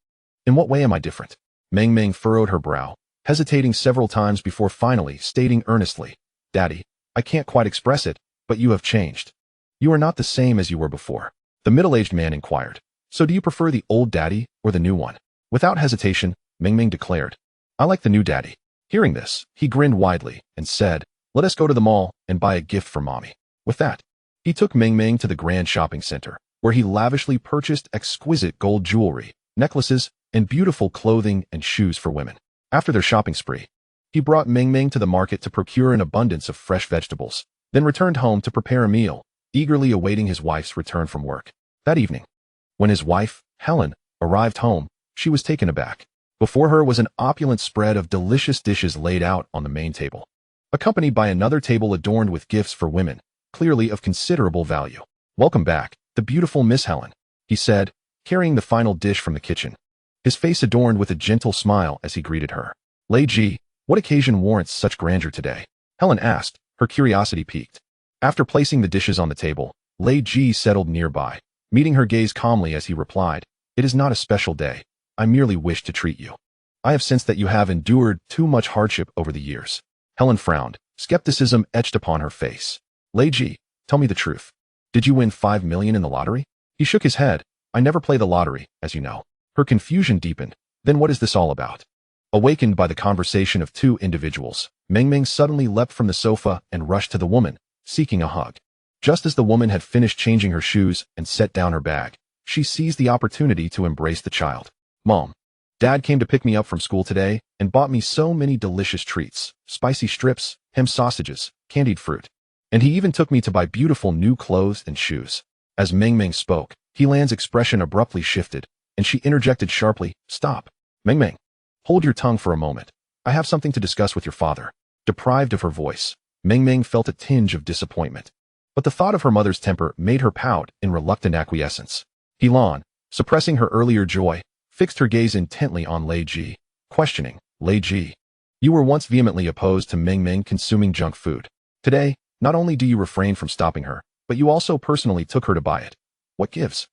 In what way am I different?" Meng Meng furrowed her brow, hesitating several times before finally stating earnestly, "Daddy, I can't quite express it, but you have changed. You are not the same as you were before." The middle-aged man inquired, "So do you prefer the old daddy or the new one?" Without hesitation, Meng Meng declared, "I like the new daddy." Hearing this, he grinned widely and said, "Let us go to the mall and buy a gift for mommy." With that, he took Meng Meng to the grand shopping center, where he lavishly purchased exquisite gold jewelry, necklaces, and beautiful clothing and shoes for women. After their shopping spree, he brought Meng Meng to the market to procure an abundance of fresh vegetables, then returned home to prepare a meal, eagerly awaiting his wife's return from work. That evening, when his wife, Helen, arrived home, she was taken aback. Before her was an opulent spread of delicious dishes laid out on the main table, accompanied by another table adorned with gifts for women, clearly of considerable value. "Welcome back, the beautiful Miss Helen," he said, carrying the final dish from the kitchen, his face adorned with a gentle smile as he greeted her. "Lei Ji, what occasion warrants such grandeur today?" Helen asked, her curiosity piqued. After placing the dishes on the table, Lei Ji settled nearby, meeting her gaze calmly as he replied, "It is not a special day. I merely wish to treat you. I have sensed that you have endured too much hardship over the years." Helen frowned, skepticism etched upon her face. "Lei Ji, tell me the truth. Did you win 5 million in the lottery?" He shook his head. "I never play the lottery, as you know." Her confusion deepened. "Then what is this all about?" Awakened by the conversation of two individuals, Meng Meng suddenly leapt from the sofa and rushed to the woman, seeking a hug. Just as the woman had finished changing her shoes and set down her bag, she seized the opportunity to embrace the child. "Mom, Dad came to pick me up from school today and bought me so many delicious treats, spicy strips, ham sausages, candied fruit. And he even took me to buy beautiful new clothes and shoes." As Meng Meng spoke, Helan's expression abruptly shifted, and she interjected sharply, "Stop. Meng Meng, hold your tongue for a moment. I have something to discuss with your father." Deprived of her voice, Meng Meng felt a tinge of disappointment, but the thought of her mother's temper made her pout in reluctant acquiescence. Helan, suppressing her earlier joy, fixed her gaze intently on Lei Ji, questioning, "Lei Ji, you were once vehemently opposed to Meng Meng consuming junk food. Today, not only do you refrain from stopping her, but you also personally took her to buy it. What gives?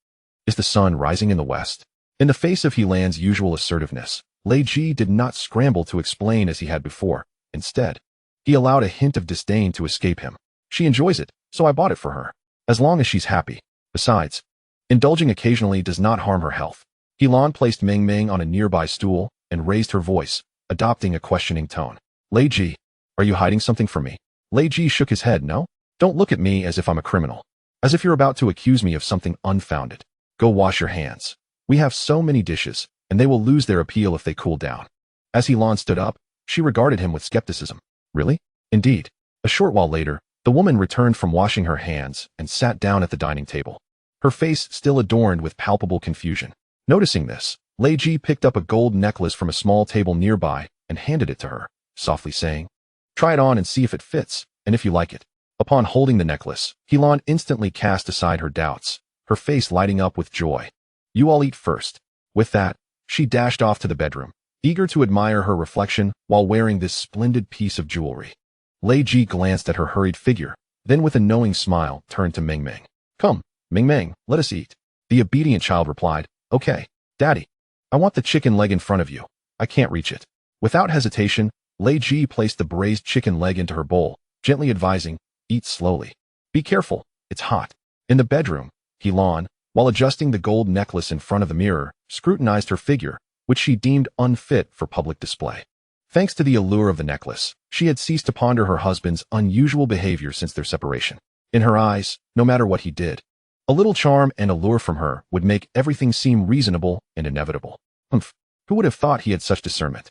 Is the sun rising in the west?" In the face of Helan's usual assertiveness, Lei Ji did not scramble to explain as he had before. Instead, he allowed a hint of disdain to escape him. "She enjoys it, so I bought it for her. As long as she's happy. Besides, indulging occasionally does not harm her health." Helan placed Meng Meng on a nearby stool and raised her voice, adopting a questioning tone. "Lei Ji, are you hiding something from me?" Lei Ji shook his head. "No. Don't look at me as if I'm a criminal. As if you're about to accuse me of something unfounded. Go wash your hands. We have so many dishes, and they will lose their appeal if they cool down. As Helan stood up, she regarded him with skepticism. Really? Indeed. A short while later, the woman returned from washing her hands and sat down at the dining table, her face still adorned with palpable confusion. Noticing this, Lei Ji picked up a gold necklace from a small table nearby and handed it to her, softly saying, "Try it on and see if it fits, and if you like it." Upon holding the necklace, Helan instantly cast aside her doubts, her face lighting up with joy. "You all eat first." With that, she dashed off to the bedroom, eager to admire her reflection while wearing this splendid piece of jewelry. Lei Ji glanced at her hurried figure, then with a knowing smile turned to Ming Ming. "Come, Ming Ming, let us eat." The obedient child replied, "Okay, Daddy. I want the chicken leg in front of you. I can't reach it." Without hesitation, Lei Ji placed the braised chicken leg into her bowl, gently advising, "Eat slowly. Be careful, it's hot." In the bedroom, Helan, while adjusting the gold necklace in front of the mirror, scrutinized her figure, which she deemed unfit for public display. Thanks to the allure of the necklace, she had ceased to ponder her husband's unusual behavior since their separation. In her eyes, no matter what he did, a little charm and allure from her would make everything seem reasonable and inevitable. Humph, who would have thought he had such discernment?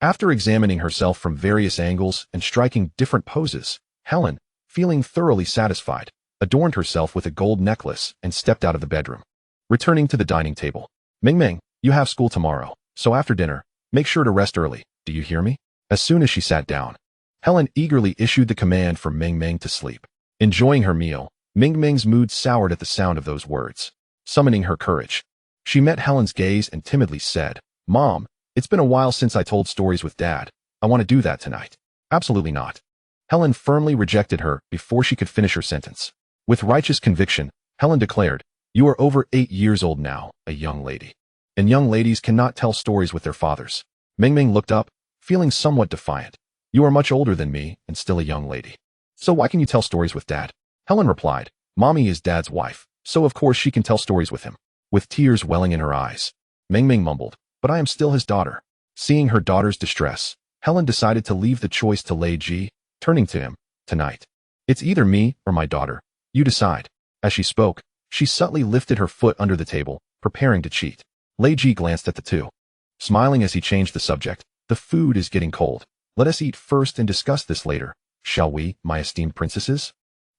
After examining herself from various angles and striking different poses, Helen, feeling thoroughly satisfied, adorned herself with a gold necklace and stepped out of the bedroom. Returning to the dining table, "Ming Ming, you have school tomorrow, so after dinner, make sure to rest early. Do you hear me?" As soon as she sat down, Helen eagerly issued the command for Ming Ming to sleep. Enjoying her meal, Ming Ming's mood soured at the sound of those words. Summoning her courage, she met Helen's gaze and timidly said, "Mom, it's been a while since I told stories with Dad. I want to do that tonight." "Absolutely not." Helen firmly rejected her before she could finish her sentence. With righteous conviction, Helen declared, "You are over 8 years old now, a young lady. And young ladies cannot tell stories with their fathers." Ming Ming looked up, feeling somewhat defiant. "You are much older than me and still a young lady. So why can you tell stories with Dad?" Helen replied, "Mommy is Dad's wife, so of course she can tell stories with him." With tears welling in her eyes, Ming Ming mumbled, "But I am still his daughter." Seeing her daughter's distress, Helen decided to leave the choice to Lei Ji, turning to him, "Tonight, it's either me or my daughter. You decide." As she spoke, she subtly lifted her foot under the table, preparing to cheat. Lei Ji glanced at the two, smiling as he changed the subject. "The food is getting cold. Let us eat first and discuss this later, shall we, my esteemed princesses?"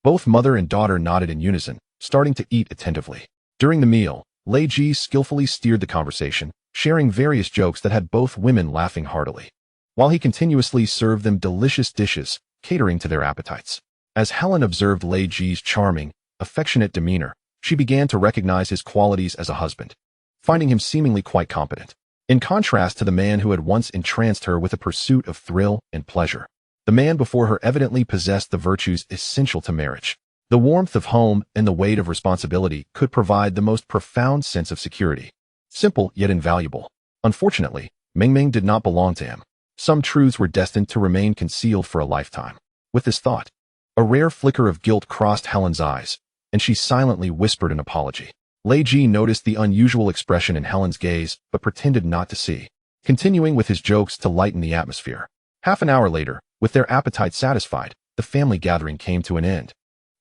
Both mother and daughter nodded in unison, starting to eat attentively. During the meal, Lei Ji skillfully steered the conversation, sharing various jokes that had both women laughing heartily, while he continuously served them delicious dishes, catering to their appetites. As Helen observed Lei Ji's charming, affectionate demeanor, she began to recognize his qualities as a husband, finding him seemingly quite competent. In contrast to the man who had once entranced her with a pursuit of thrill and pleasure, the man before her evidently possessed the virtues essential to marriage. The warmth of home and the weight of responsibility could provide the most profound sense of security. Simple yet invaluable. Unfortunately, Ming Ming did not belong to him. Some truths were destined to remain concealed for a lifetime. With this thought, a rare flicker of guilt crossed Helen's eyes, and she silently whispered an apology. Lei Ji noticed the unusual expression in Helen's gaze, but pretended not to see, continuing with his jokes to lighten the atmosphere. Half an hour later, with their appetites satisfied, the family gathering came to an end.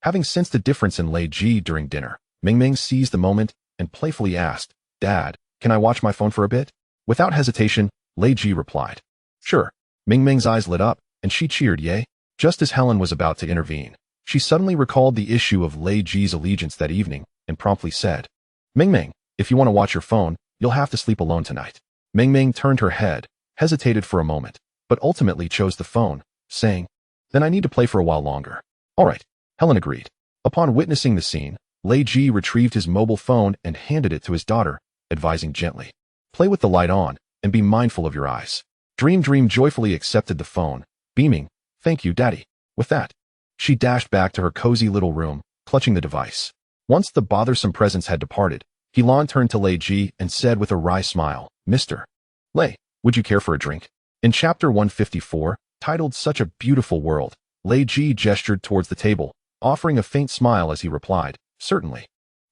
Having sensed a difference in Lei Ji during dinner, Ming Ming seized the moment and playfully asked, "Dad, can I watch my phone for a bit?" Without hesitation, Lei Ji replied, "Sure." Ming Ming's eyes lit up, and she cheered, "Yay." Just as Helen was about to intervene, she suddenly recalled the issue of Lei Ji's allegiance that evening and promptly said, "Ming Ming, if you want to watch your phone, you'll have to sleep alone tonight." Ming Ming turned her head, hesitated for a moment, but ultimately chose the phone, saying, "Then I need to play for a while longer." "All right," Helen agreed. Upon witnessing the scene, Lei Ji retrieved his mobile phone and handed it to his daughter, advising gently, "Play with the light on, and be mindful of your eyes." Dream joyfully accepted the phone, beaming, "Thank you, Daddy." With that, she dashed back to her cozy little room, clutching the device. Once the bothersome presence had departed, Helan turned to Lei Ji and said with a wry smile, "Mr. Lei, would you care for a drink?" In chapter 154, titled Such a Beautiful World, Lei Ji gestured towards the table, offering a faint smile as he replied, "Certainly.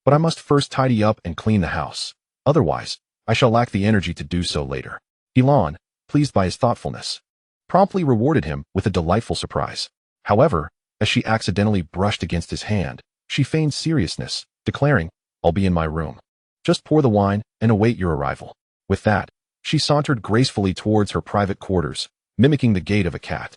But I must first tidy up and clean the house. Otherwise, I shall lack the energy to do so later." Helan, pleased by his thoughtfulness, promptly rewarded him with a delightful surprise. However, as she accidentally brushed against his hand, she feigned seriousness, declaring, "I'll be in my room." Just pour the wine and await your arrival." With that, she sauntered gracefully towards her private quarters, mimicking the gait of a cat.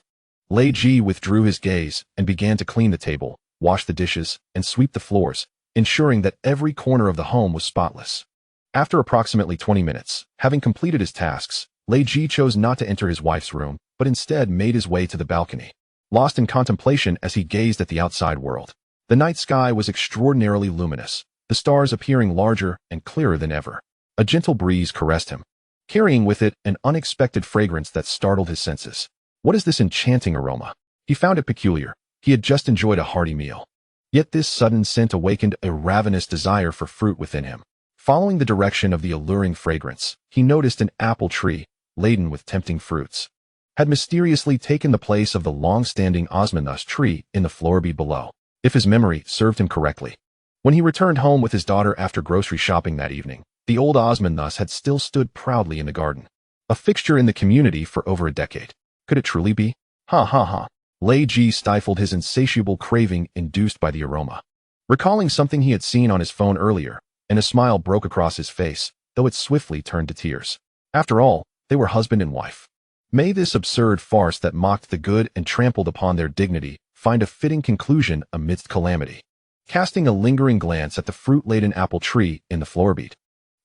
Lei Ji withdrew his gaze and began to clean the table, wash the dishes, and sweep the floors, ensuring that every corner of the home was spotless. After approximately 20 minutes, having completed his tasks, Lei Ji chose not to enter his wife's room, but instead made his way to the balcony, lost in contemplation as he gazed at the outside world. The night sky was extraordinarily luminous, the stars appearing larger and clearer than ever. A gentle breeze caressed him, carrying with it an unexpected fragrance that startled his senses. What is this enchanting aroma? He found it peculiar. He had just enjoyed a hearty meal. Yet this sudden scent awakened a ravenous desire for fruit within him. Following the direction of the alluring fragrance, he noticed an apple tree, laden with tempting fruits, had mysteriously taken the place of the long-standing osmanthus tree in the floorbead below, if his memory served him correctly. When he returned home with his daughter after grocery shopping that evening, the old osmanthus had still stood proudly in the garden, a fixture in the community for over a decade. Could it truly be? Ha ha ha. Lei Ji stifled his insatiable craving induced by the aroma, recalling something he had seen on his phone earlier, and a smile broke across his face, though it swiftly turned to tears. After all, they were husband and wife. May this absurd farce that mocked the good and trampled upon their dignity find a fitting conclusion amidst calamity. Casting a lingering glance at the fruit-laden apple tree in the floorbead,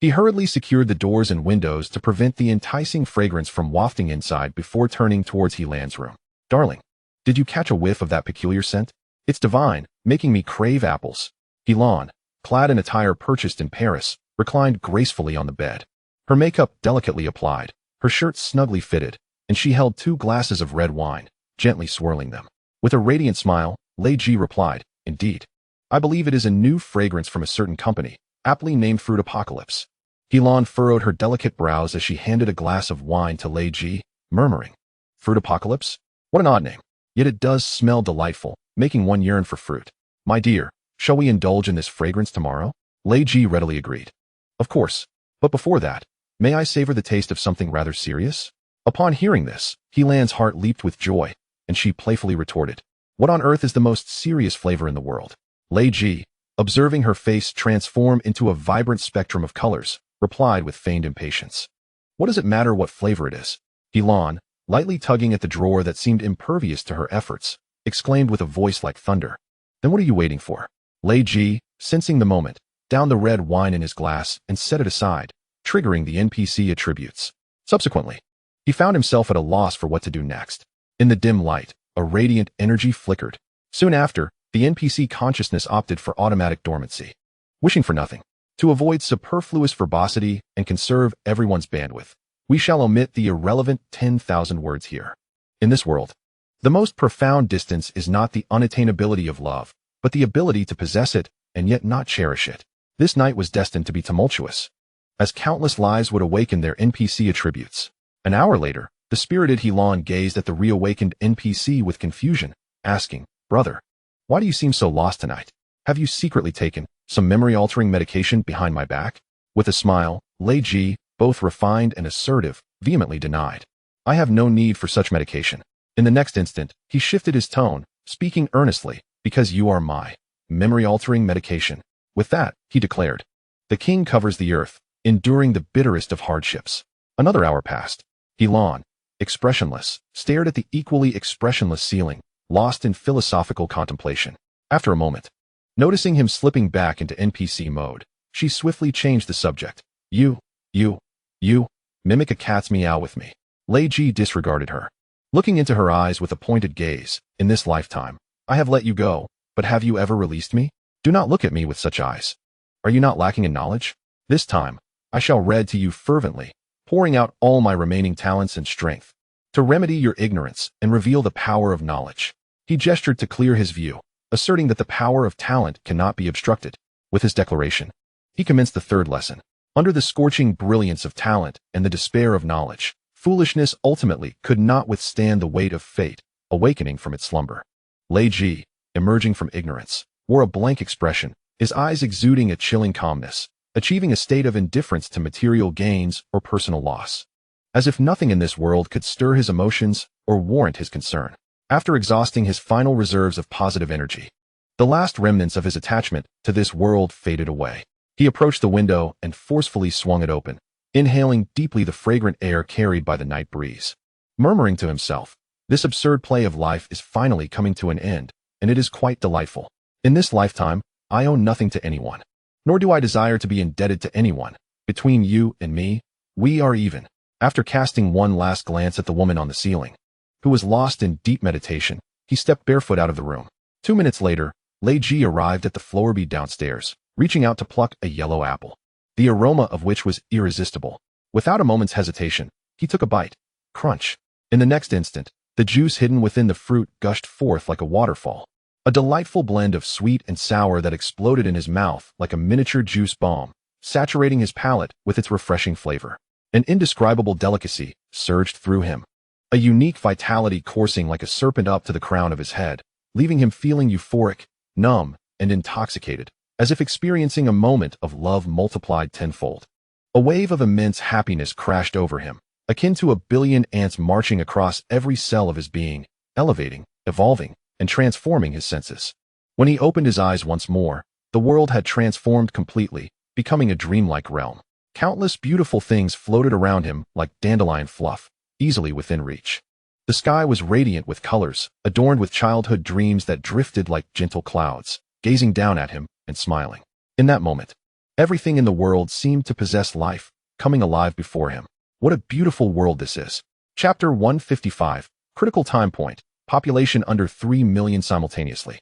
he hurriedly secured the doors and windows to prevent the enticing fragrance from wafting inside before turning towards Helan's room. "Darling, did you catch a whiff of that peculiar scent? It's divine, making me crave apples." Helan, clad in attire purchased in Paris, reclined gracefully on the bed, her makeup delicately applied, her shirt snugly fitted, and she held 2 glasses of red wine, gently swirling them. With a radiant smile, Lei Ji replied, "Indeed. I believe it is a new fragrance from a certain company, aptly named Fruit Apocalypse." Helan furrowed her delicate brows as she handed a glass of wine to Lei Ji, murmuring, "Fruit Apocalypse? What an odd name. Yet it does smell delightful, making one yearn for fruit. My dear, shall we indulge in this fragrance tomorrow?" Lei Ji readily agreed. "Of course. But before that, may I savor the taste of something rather serious?" Upon hearing this, Helan's heart leaped with joy, and she playfully retorted, "What on earth is the most serious flavor in the world?" Lei Ji, observing her face transform into a vibrant spectrum of colors, replied with feigned impatience, "What does it matter what flavor it is?" Helan, lightly tugging at the drawer that seemed impervious to her efforts, exclaimed with a voice like thunder, "Then what are you waiting for?" Lei Ji, sensing the moment, downed the red wine in his glass and set it aside, triggering the NPC attributes. Subsequently, he found himself at a loss for what to do next. In the dim light, a radiant energy flickered. Soon after, the NPC consciousness opted for automatic dormancy. Wishing for nothing, to avoid superfluous verbosity and conserve everyone's bandwidth, we shall omit the irrelevant 10,000 words here. In this world, the most profound distance is not the unattainability of love, but the ability to possess it and yet not cherish it. This night was destined to be tumultuous, as countless lives would awaken their NPC attributes. An hour later, the spirited Helan gazed at the reawakened NPC with confusion, asking, "Brother, why do you seem so lost tonight? Have you secretly taken some memory-altering medication behind my back?" With a smile, Lei Ji, both refined and assertive, vehemently denied, "I have no need for such medication." In the next instant, he shifted his tone, speaking earnestly, "Because you are my memory-altering medication." With that, he declared, "The king covers the earth, enduring the bitterest of hardships." Another hour passed. Helan, expressionless, stared at the equally expressionless ceiling, lost in philosophical contemplation. After a moment, noticing him slipping back into NPC mode, she swiftly changed the subject. You, mimic a cat's meow with me." Lei Ji disregarded her, looking into her eyes with a pointed gaze. "In this lifetime, I have let you go, but have you ever released me? Do not look at me with such eyes. Are you not lacking in knowledge? This time, I shall read to you fervently, pouring out all my remaining talents and strength, to remedy your ignorance and reveal the power of knowledge." He gestured to clear his view, asserting that the power of talent cannot be obstructed. With his declaration, he commenced the 3rd lesson. Under the scorching brilliance of talent and the despair of knowledge, foolishness ultimately could not withstand the weight of fate, awakening from its slumber. Lei Ji, emerging from ignorance, wore a blank expression, his eyes exuding a chilling calmness, achieving a state of indifference to material gains or personal loss, as if nothing in this world could stir his emotions or warrant his concern. After exhausting his final reserves of positive energy, the last remnants of his attachment to this world faded away. He approached the window and forcefully swung it open, inhaling deeply the fragrant air carried by the night breeze. Murmuring to himself, this absurd play of life is finally coming to an end, and it is quite delightful. In this lifetime, I owe nothing to anyone, nor do I desire to be indebted to anyone. Between you and me, we are even. After casting one last glance at the woman on the ceiling, who was lost in deep meditation, he stepped barefoot out of the room. 2 minutes later, Lei Ji arrived at the floor downstairs, reaching out to pluck a yellow apple, the aroma of which was irresistible. Without a moment's hesitation, he took a bite. Crunch. In the next instant, the juice hidden within the fruit gushed forth like a waterfall, a delightful blend of sweet and sour that exploded in his mouth like a miniature juice bomb, saturating his palate with its refreshing flavor. An indescribable delicacy surged through him, a unique vitality coursing like a serpent up to the crown of his head, leaving him feeling euphoric, numb, and intoxicated, as if experiencing a moment of love multiplied tenfold. A wave of immense happiness crashed over him, akin to a billion ants marching across every cell of his being, elevating, evolving, and transforming his senses. When he opened his eyes once more, the world had transformed completely, becoming a dreamlike realm. Countless beautiful things floated around him like dandelion fluff, easily within reach. The sky was radiant with colors, adorned with childhood dreams that drifted like gentle clouds, gazing down at him and smiling. In that moment, everything in the world seemed to possess life, coming alive before him. What a beautiful world this is. Chapter 155, Critical Time Point, Population under 3 million simultaneously.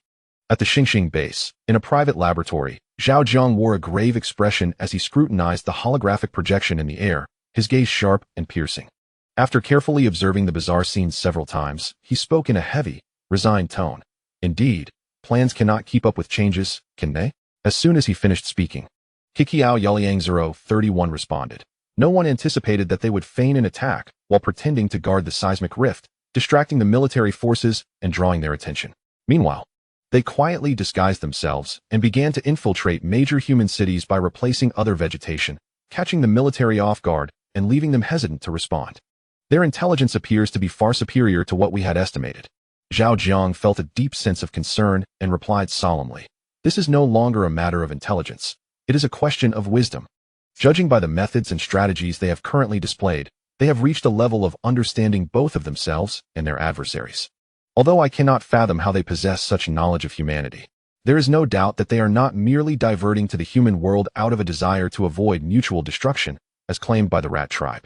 At the Xingxing base, in a private laboratory, Zhao Jiang wore a grave expression as he scrutinized the holographic projection in the air, his gaze sharp and piercing. After carefully observing the bizarre scene several times, he spoke in a heavy, resigned tone. Indeed, plans cannot keep up with changes, can they? As soon as he finished speaking, Kikiao Yuliang 031 responded. No one anticipated that they would feign an attack while pretending to guard the seismic rift, distracting the military forces and drawing their attention. Meanwhile, they quietly disguised themselves and began to infiltrate major human cities by replacing other vegetation, catching the military off guard and leaving them hesitant to respond. Their intelligence appears to be far superior to what we had estimated. Zhao Jiang felt a deep sense of concern and replied solemnly, "This is no longer a matter of intelligence. It is a question of wisdom. Judging by the methods and strategies they have currently displayed, they have reached a level of understanding both of themselves and their adversaries. Although I cannot fathom how they possess such knowledge of humanity, there is no doubt that they are not merely diverting to the human world out of a desire to avoid mutual destruction, as claimed by the rat tribe.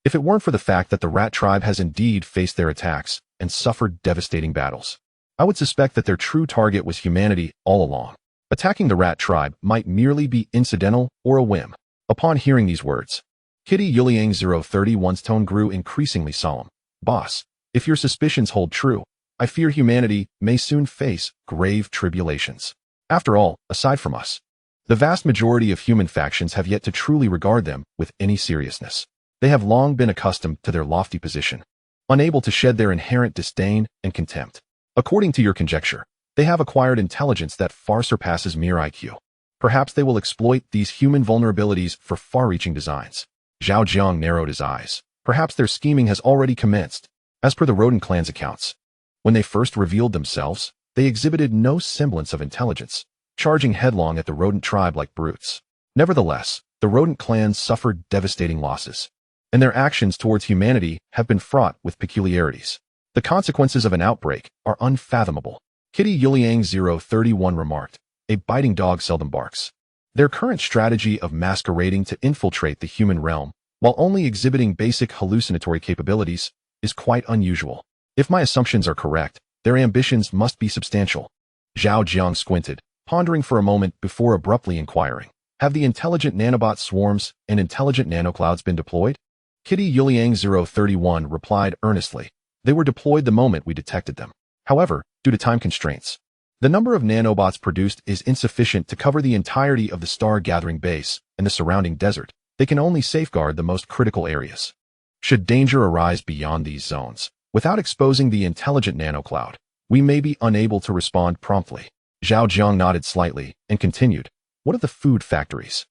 If it weren't for the fact that the rat tribe has indeed faced their attacks and suffered devastating battles, I would suspect that their true target was humanity all along. Attacking the rat tribe might merely be incidental or a whim." Upon hearing these words, Kitty Yuliang 031's tone grew increasingly solemn. "Boss, if your suspicions hold true, I fear humanity may soon face grave tribulations. After all, aside from us, the vast majority of human factions have yet to truly regard them with any seriousness. They have long been accustomed to their lofty position, unable to shed their inherent disdain and contempt. According to your conjecture, they have acquired intelligence that far surpasses mere IQ. Perhaps they will exploit these human vulnerabilities for far-reaching designs." Zhao Jiang narrowed his eyes. Perhaps their scheming has already commenced. As per the rodent clan's accounts, when they first revealed themselves, they exhibited no semblance of intelligence, charging headlong at the rodent tribe like brutes. Nevertheless, the rodent clan suffered devastating losses, and their actions towards humanity have been fraught with peculiarities. The consequences of an outbreak are unfathomable. Kitty Yuliang 031 remarked, "A biting dog seldom barks." Their current strategy of masquerading to infiltrate the human realm, while only exhibiting basic hallucinatory capabilities, is quite unusual. If my assumptions are correct, their ambitions must be substantial. Zhao Jiang squinted, pondering for a moment before abruptly inquiring, "Have the intelligent nanobot swarms and intelligent nanoclouds been deployed?" Kitty Yuliang 031 replied earnestly, "They were deployed the moment we detected them. However, due to time constraints, the number of nanobots produced is insufficient to cover the entirety of the star-gathering base and the surrounding desert. They can only safeguard the most critical areas. Should danger arise beyond these zones, without exposing the intelligent nanocloud, we may be unable to respond promptly." Zhao Jiang nodded slightly and continued, "What of the food factories?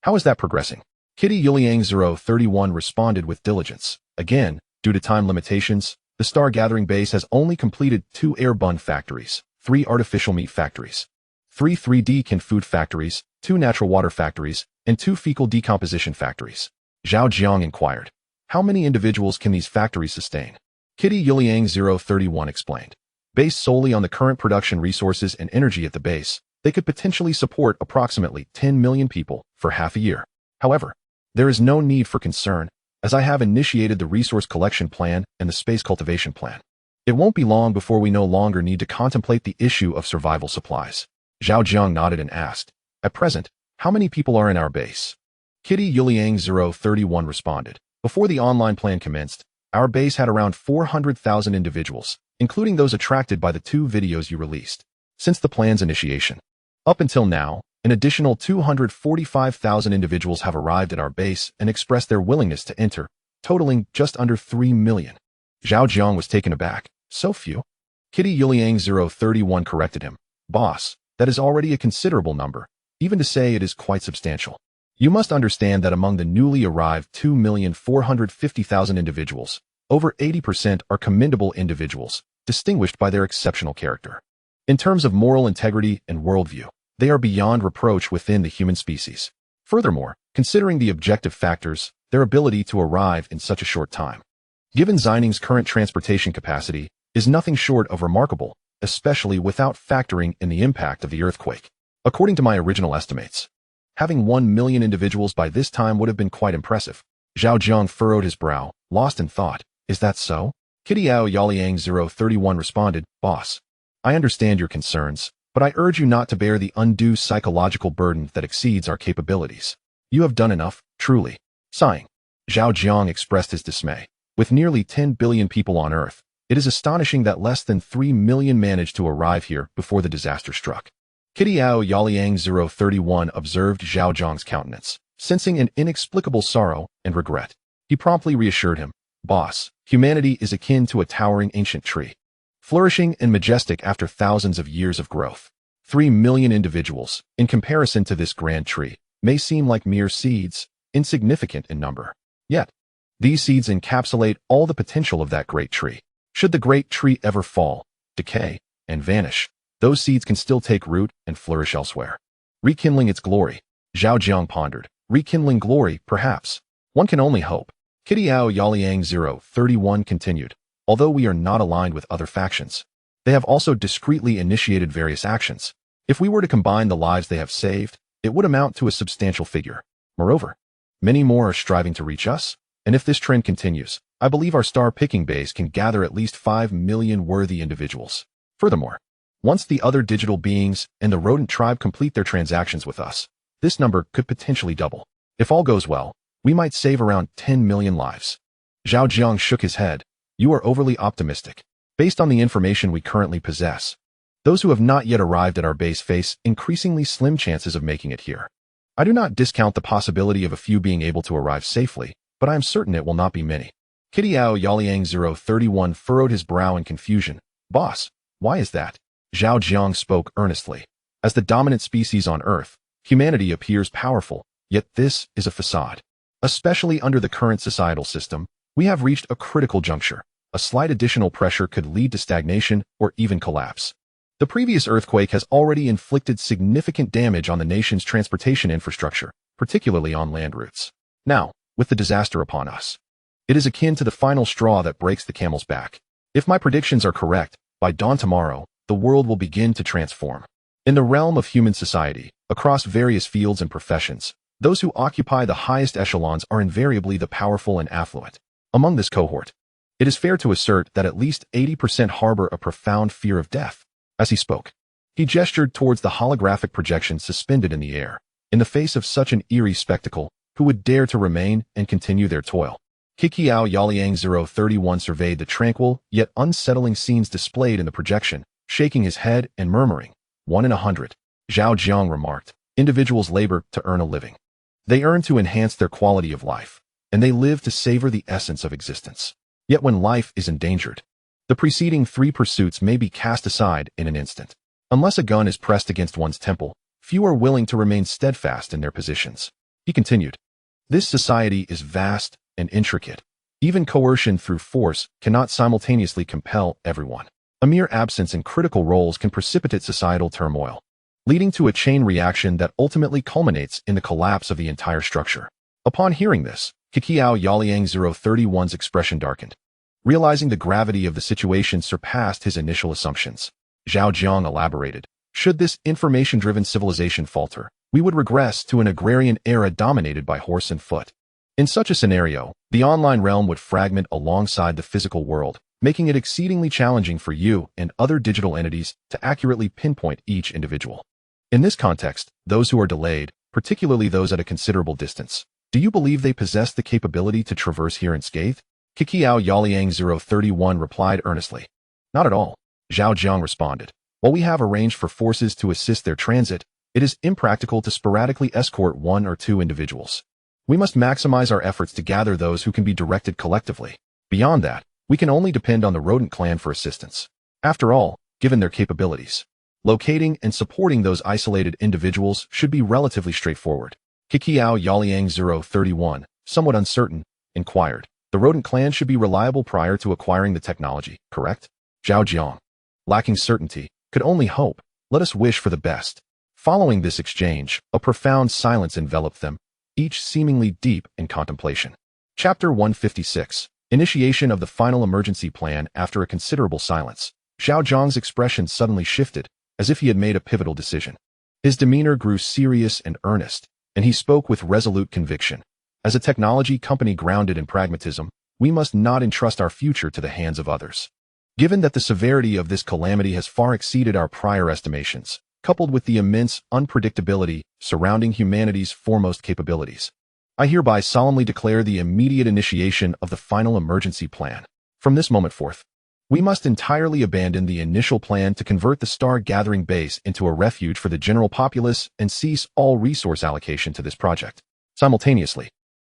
How is that progressing?" Kitty Yuliang 031 responded with diligence. "Again, due to time limitations, the star-gathering base has only completed 2 air bun factories, 3 artificial meat factories, 3 3D can food factories, 2 natural water factories, and 2 fecal decomposition factories. Zhao Jiang inquired. How many individuals can these factories sustain? Kitty Yuliang 031 explained. Based solely on the current production resources and energy at the base, they could potentially support approximately 10 million people for half a year. However, there is no need for concern, as I have initiated the resource collection plan and the space cultivation plan. It won't be long before we no longer need to contemplate the issue of survival supplies. Zhao Jiang nodded and asked, at present, how many people are in our base? Kitty Yuliang 031 responded. Before the online plan commenced, our base had around 400,000 individuals, including those attracted by the 2 videos you released. Since the plan's initiation, up until now, an additional 245,000 individuals have arrived at our base and expressed their willingness to enter, totaling just under 3 million. Zhao Jiang was taken aback. So few? Kitty Yuliang 031 corrected him. Boss, that is already a considerable number, even to say it is quite substantial. You must understand that among the newly arrived 2,450,000 individuals, over 80% are commendable individuals, distinguished by their exceptional character. In terms of moral integrity and worldview, they are beyond reproach within the human species. Furthermore, considering the objective factors, their ability to arrive in such a short time, given Xianing's current transportation capacity, is nothing short of remarkable, especially without factoring in the impact of the earthquake. According to my original estimates, having 1 million individuals by this time would have been quite impressive. Zhao Jiang furrowed his brow, lost in thought. Is that so? Kitty Yuliang 031 responded, Boss, I understand your concerns, but I urge you not to bear the undue psychological burden that exceeds our capabilities. You have done enough, truly. Sighing, Zhao Jiang expressed his dismay. With nearly 10 billion people on Earth, it is astonishing that less than 3 million managed to arrive here before the disaster struck. Kitty Yuliang 031 observed Zhao Jiang's countenance, sensing an inexplicable sorrow and regret. He promptly reassured him, Boss, humanity is akin to a towering ancient tree, flourishing and majestic after thousands of years of growth. 3 million individuals, in comparison to this grand tree, may seem like mere seeds, insignificant in number. Yet, these seeds encapsulate all the potential of that great tree. Should the great tree ever fall, decay, and vanish, those seeds can still take root and flourish elsewhere. Rekindling its glory, Zhao Jiang pondered. Rekindling glory, perhaps. One can only hope. Kitty Yuliang 031 continued. Although we are not aligned with other factions, they have also discreetly initiated various actions. If we were to combine the lives they have saved, it would amount to a substantial figure. Moreover, many more are striving to reach us, and if this trend continues, I believe our star-picking base can gather at least 5 million worthy individuals. Furthermore, once the other digital beings and the rodent tribe complete their transactions with us, this number could potentially double. If all goes well, we might save around 10 million lives. Zhao Jiang shook his head. You are overly optimistic. Based on the information we currently possess, those who have not yet arrived at our base face increasingly slim chances of making it here. I do not discount the possibility of a few being able to arrive safely, but I am certain it will not be many. Kitty Yuliang 031 furrowed his brow in confusion. Boss, why is that? Zhao Jiang spoke earnestly. As the dominant species on Earth, humanity appears powerful, yet this is a facade. Especially under the current societal system, we have reached a critical juncture. A slight additional pressure could lead to stagnation or even collapse. The previous earthquake has already inflicted significant damage on the nation's transportation infrastructure, particularly on land routes. Now, with the disaster upon us, it is akin to the final straw that breaks the camel's back. If my predictions are correct, by dawn tomorrow, the world will begin to transform. In the realm of human society, across various fields and professions, those who occupy the highest echelons are invariably the powerful and affluent. Among this cohort, it is fair to assert that at least 80% harbor a profound fear of death. As he spoke, he gestured towards the holographic projection suspended in the air. In the face of such an eerie spectacle, who would dare to remain and continue their toil? Kitty Yuliang 031 surveyed the tranquil yet unsettling scenes displayed in the projection, shaking his head and murmuring, 1 in 100. Zhao Jiang remarked, individuals labor to earn a living. They earn to enhance their quality of life, and they live to savor the essence of existence. Yet when life is endangered, the preceding 3 pursuits may be cast aside in an instant. Unless a gun is pressed against one's temple, few are willing to remain steadfast in their positions. He continued, this society is vast and intricate. Even coercion through force cannot simultaneously compel everyone. A mere absence in critical roles can precipitate societal turmoil. leading to a chain reaction that ultimately culminates in the collapse of the entire structure. Upon hearing this, Kikiao Yaliang 031's expression darkened. Realizing the gravity of the situation surpassed his initial assumptions, Zhao Jiang elaborated. Should this information-driven civilization falter, we would regress to an agrarian era dominated by horse and foot. In such a scenario, the online realm would fragment alongside the physical world, making it exceedingly challenging for you and other digital entities to accurately pinpoint each individual. In this context, those who are delayed, particularly those at a considerable distance, do you believe they possess the capability to traverse here unscathed? Kikiao Yaliang 031 replied earnestly. Not at all, Zhao Jiang responded. While we have arranged for forces to assist their transit, it is impractical to sporadically escort one or two individuals. We must maximize our efforts to gather those who can be directed collectively. Beyond that, we can only depend on the rodent clan for assistance. After all, given their capabilities, locating and supporting those isolated individuals should be relatively straightforward. Kikiao Yaliang 031, somewhat uncertain, inquired. The rodent clan should be reliable prior to acquiring the technology, correct? Zhao Jiang, lacking certainty, could only hope. Let us wish for the best. Following this exchange, a profound silence enveloped them, each seemingly deep in contemplation. Chapter 156. Initiation of the final emergency plan. After a considerable silence, Zhao Jiang's expression suddenly shifted, as if he had made a pivotal decision. His demeanor grew serious and earnest, and he spoke with resolute conviction. As a technology company grounded in pragmatism, we must not entrust our future to the hands of others. Given that the severity of this calamity has far exceeded our prior estimations, coupled with the immense unpredictability surrounding humanity's foremost capabilities, I hereby solemnly declare the immediate initiation of the final emergency plan. From this moment forth, we must entirely abandon the initial plan to convert the star-gathering base into a refuge for the general populace and cease all resource allocation to this project. Simultaneously,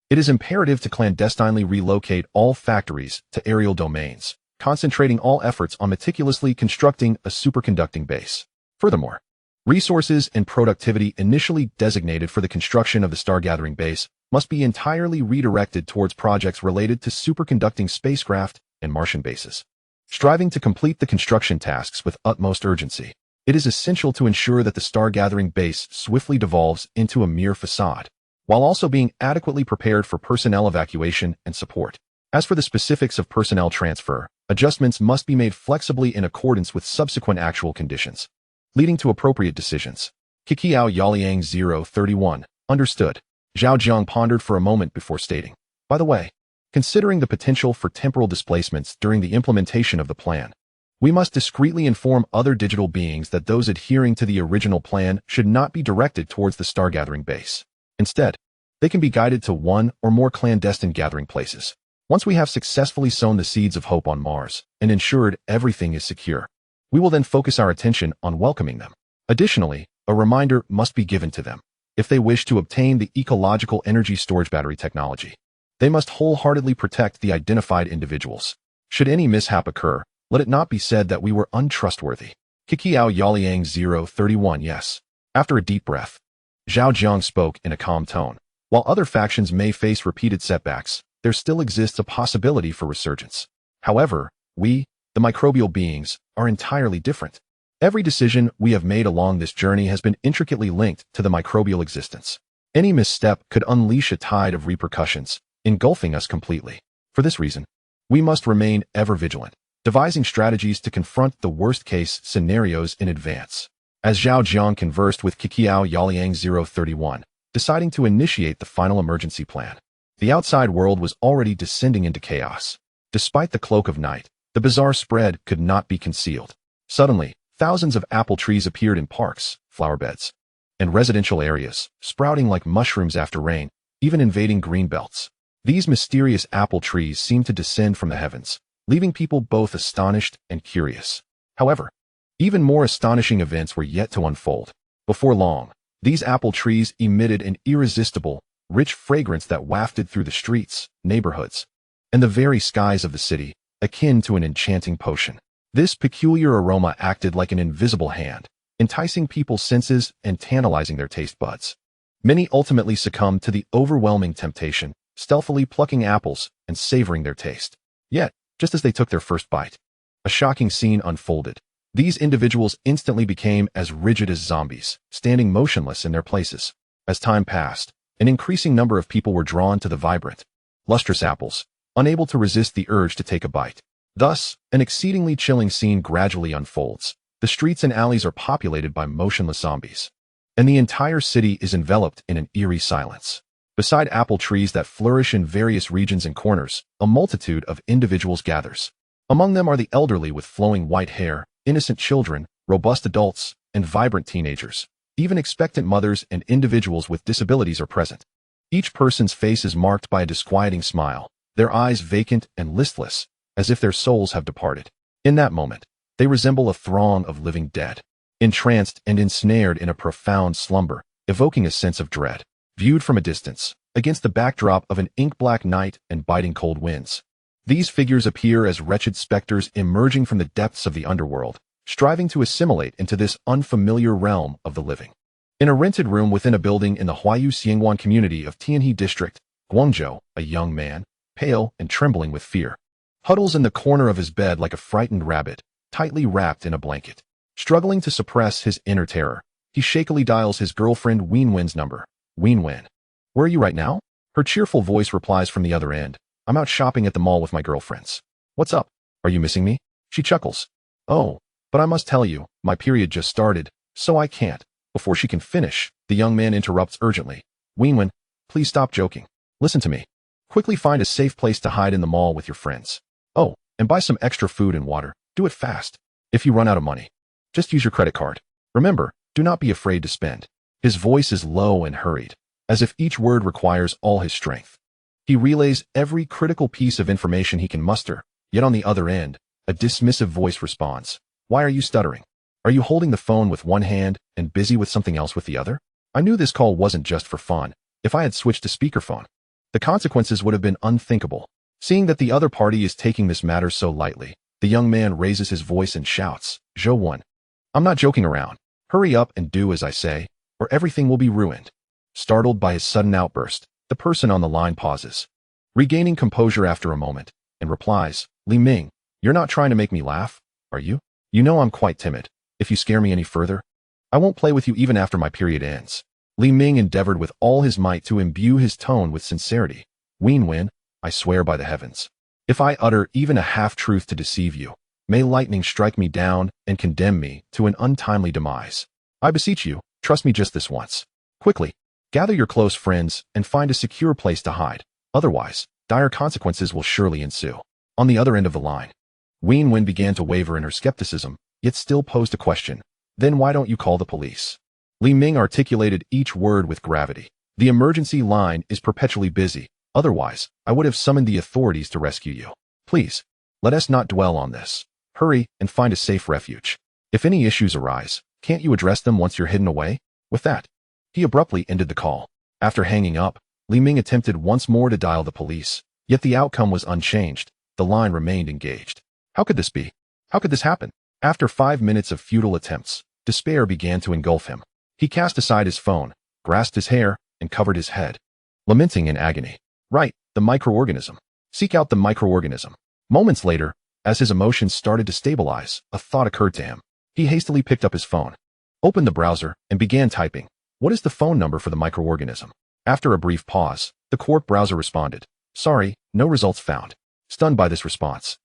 it is imperative to clandestinely relocate all factories to aerial domains, concentrating all efforts on meticulously constructing a superconducting base. Furthermore, resources and productivity initially designated for the construction of the star-gathering base must be entirely redirected towards projects related to superconducting spacecraft and Martian bases. Striving to complete the construction tasks with utmost urgency, it is essential to ensure that the star-gathering base swiftly devolves into a mere facade, while also being adequately prepared for personnel evacuation and support. As for the specifics of personnel transfer, adjustments must be made flexibly in accordance with subsequent actual conditions, leading to appropriate decisions. Kikiao Yaliang 031, understood. Zhao Jiang pondered for a moment before stating, by the way, considering the potential for temporal displacements during the implementation of the plan, we must discreetly inform other digital beings that those adhering to the original plan should not be directed towards the star-gathering base. Instead, they can be guided to one or more clandestine gathering places. Once we have successfully sown the seeds of hope on Mars and ensured everything is secure, we will then focus our attention on welcoming them. Additionally, a reminder must be given to them. If they wish to obtain the ecological energy storage battery technology, they must wholeheartedly protect the identified individuals. Should any mishap occur, let it not be said that we were untrustworthy. Kikiao Yaliang 031, yes. After a deep breath, Zhao Jiang spoke in a calm tone. While other factions may face repeated setbacks, there still exists a possibility for resurgence. However, we, the microbial beings, are entirely different. Every decision we have made along this journey has been intricately linked to the microbial existence. Any misstep could unleash a tide of repercussions, engulfing us completely. For this reason, we must remain ever vigilant, devising strategies to confront the worst-case scenarios in advance. As Zhao Jiang conversed with Kikiao Yaliang 031, deciding to initiate the final emergency plan, the outside world was already descending into chaos. Despite the cloak of night, the bizarre spread could not be concealed. Suddenly, thousands of apple trees appeared in parks, flower beds, and residential areas, sprouting like mushrooms after rain, even invading green belts. These mysterious apple trees seemed to descend from the heavens, leaving people both astonished and curious. However, even more astonishing events were yet to unfold. Before long, these apple trees emitted an irresistible, rich fragrance that wafted through the streets, neighborhoods, and the very skies of the city, akin to an enchanting potion. This peculiar aroma acted like an invisible hand, enticing people's senses and tantalizing their taste buds. Many ultimately succumbed to the overwhelming temptation, stealthily plucking apples and savoring their taste. Yet, just as they took their first bite, a shocking scene unfolded. These individuals instantly became as rigid as zombies, standing motionless in their places. As time passed, an increasing number of people were drawn to the vibrant, lustrous apples, unable to resist the urge to take a bite. Thus, an exceedingly chilling scene gradually unfolds. The streets and alleys are populated by motionless zombies, and the entire city is enveloped in an eerie silence. Beside apple trees that flourish in various regions and corners, a multitude of individuals gathers. Among them are the elderly with flowing white hair, innocent children, robust adults, and vibrant teenagers. Even expectant mothers and individuals with disabilities are present. Each person's face is marked by a disquieting smile, their eyes vacant and listless, as if their souls have departed. In that moment, they resemble a throng of living dead, entranced and ensnared in a profound slumber, evoking a sense of dread. Viewed from a distance, against the backdrop of an ink-black night and biting cold winds, these figures appear as wretched specters emerging from the depths of the underworld, striving to assimilate into this unfamiliar realm of the living. In a rented room within a building in the Huayu Xiangwan community of Tianhe District, Guangzhou, a young man, pale and trembling with fear, huddles in the corner of his bed like a frightened rabbit, tightly wrapped in a blanket. Struggling to suppress his inner terror, he shakily dials his girlfriend Wenwen's number. Wenwen, where are you right now? Her cheerful voice replies from the other end. I'm out shopping at the mall with my girlfriends. What's up? Are you missing me? She chuckles. Oh, but I must tell you, my period just started, so I can't. Before she can finish, the young man interrupts urgently. Wenwen, please stop joking. Listen to me. Quickly find a safe place to hide in the mall with your friends. Oh, and buy some extra food and water. Do it fast. If you run out of money, just use your credit card. Remember, do not be afraid to spend. His voice is low and hurried, as if each word requires all his strength. He relays every critical piece of information he can muster, yet on the other end, a dismissive voice responds. Why are you stuttering? Are you holding the phone with one hand and busy with something else with the other? I knew this call wasn't just for fun. If I had switched to speakerphone, the consequences would have been unthinkable. Seeing that the other party is taking this matter so lightly, the young man raises his voice and shouts, Zhou, I'm not joking around. Hurry up and do as I say, or everything will be ruined. Startled by his sudden outburst, the person on the line pauses, regaining composure after a moment, and replies, Li Ming, you're not trying to make me laugh, are you? You know I'm quite timid. If you scare me any further, I won't play with you even after my period ends. Li Ming endeavored with all his might to imbue his tone with sincerity. Wenwen, I swear by the heavens, if I utter even a half-truth to deceive you, may lightning strike me down and condemn me to an untimely demise. I beseech you, trust me just this once. Quickly, gather your close friends and find a secure place to hide. Otherwise, dire consequences will surely ensue. On the other end of the line, Wenwen began to waver in her skepticism, yet still posed a question. Then why don't you call the police? Li Ming articulated each word with gravity. The emergency line is perpetually busy. Otherwise, I would have summoned the authorities to rescue you. Please, let us not dwell on this. Hurry and find a safe refuge. If any issues arise, can't you address them once you're hidden away? With that, he abruptly ended the call. After hanging up, Li Ming attempted once more to dial the police, yet the outcome was unchanged. The line remained engaged. How could this be? How could this happen? After 5 minutes of futile attempts, despair began to engulf him. He cast aside his phone, grasped his hair, and covered his head, lamenting in agony. Right, the microorganism. Seek out the microorganism. Moments later, as his emotions started to stabilize, a thought occurred to him. He hastily picked up his phone, opened the browser, and began typing. What is the phone number for the microorganism? After a brief pause, the Quark browser responded. Sorry, no results found. Stunned by this response,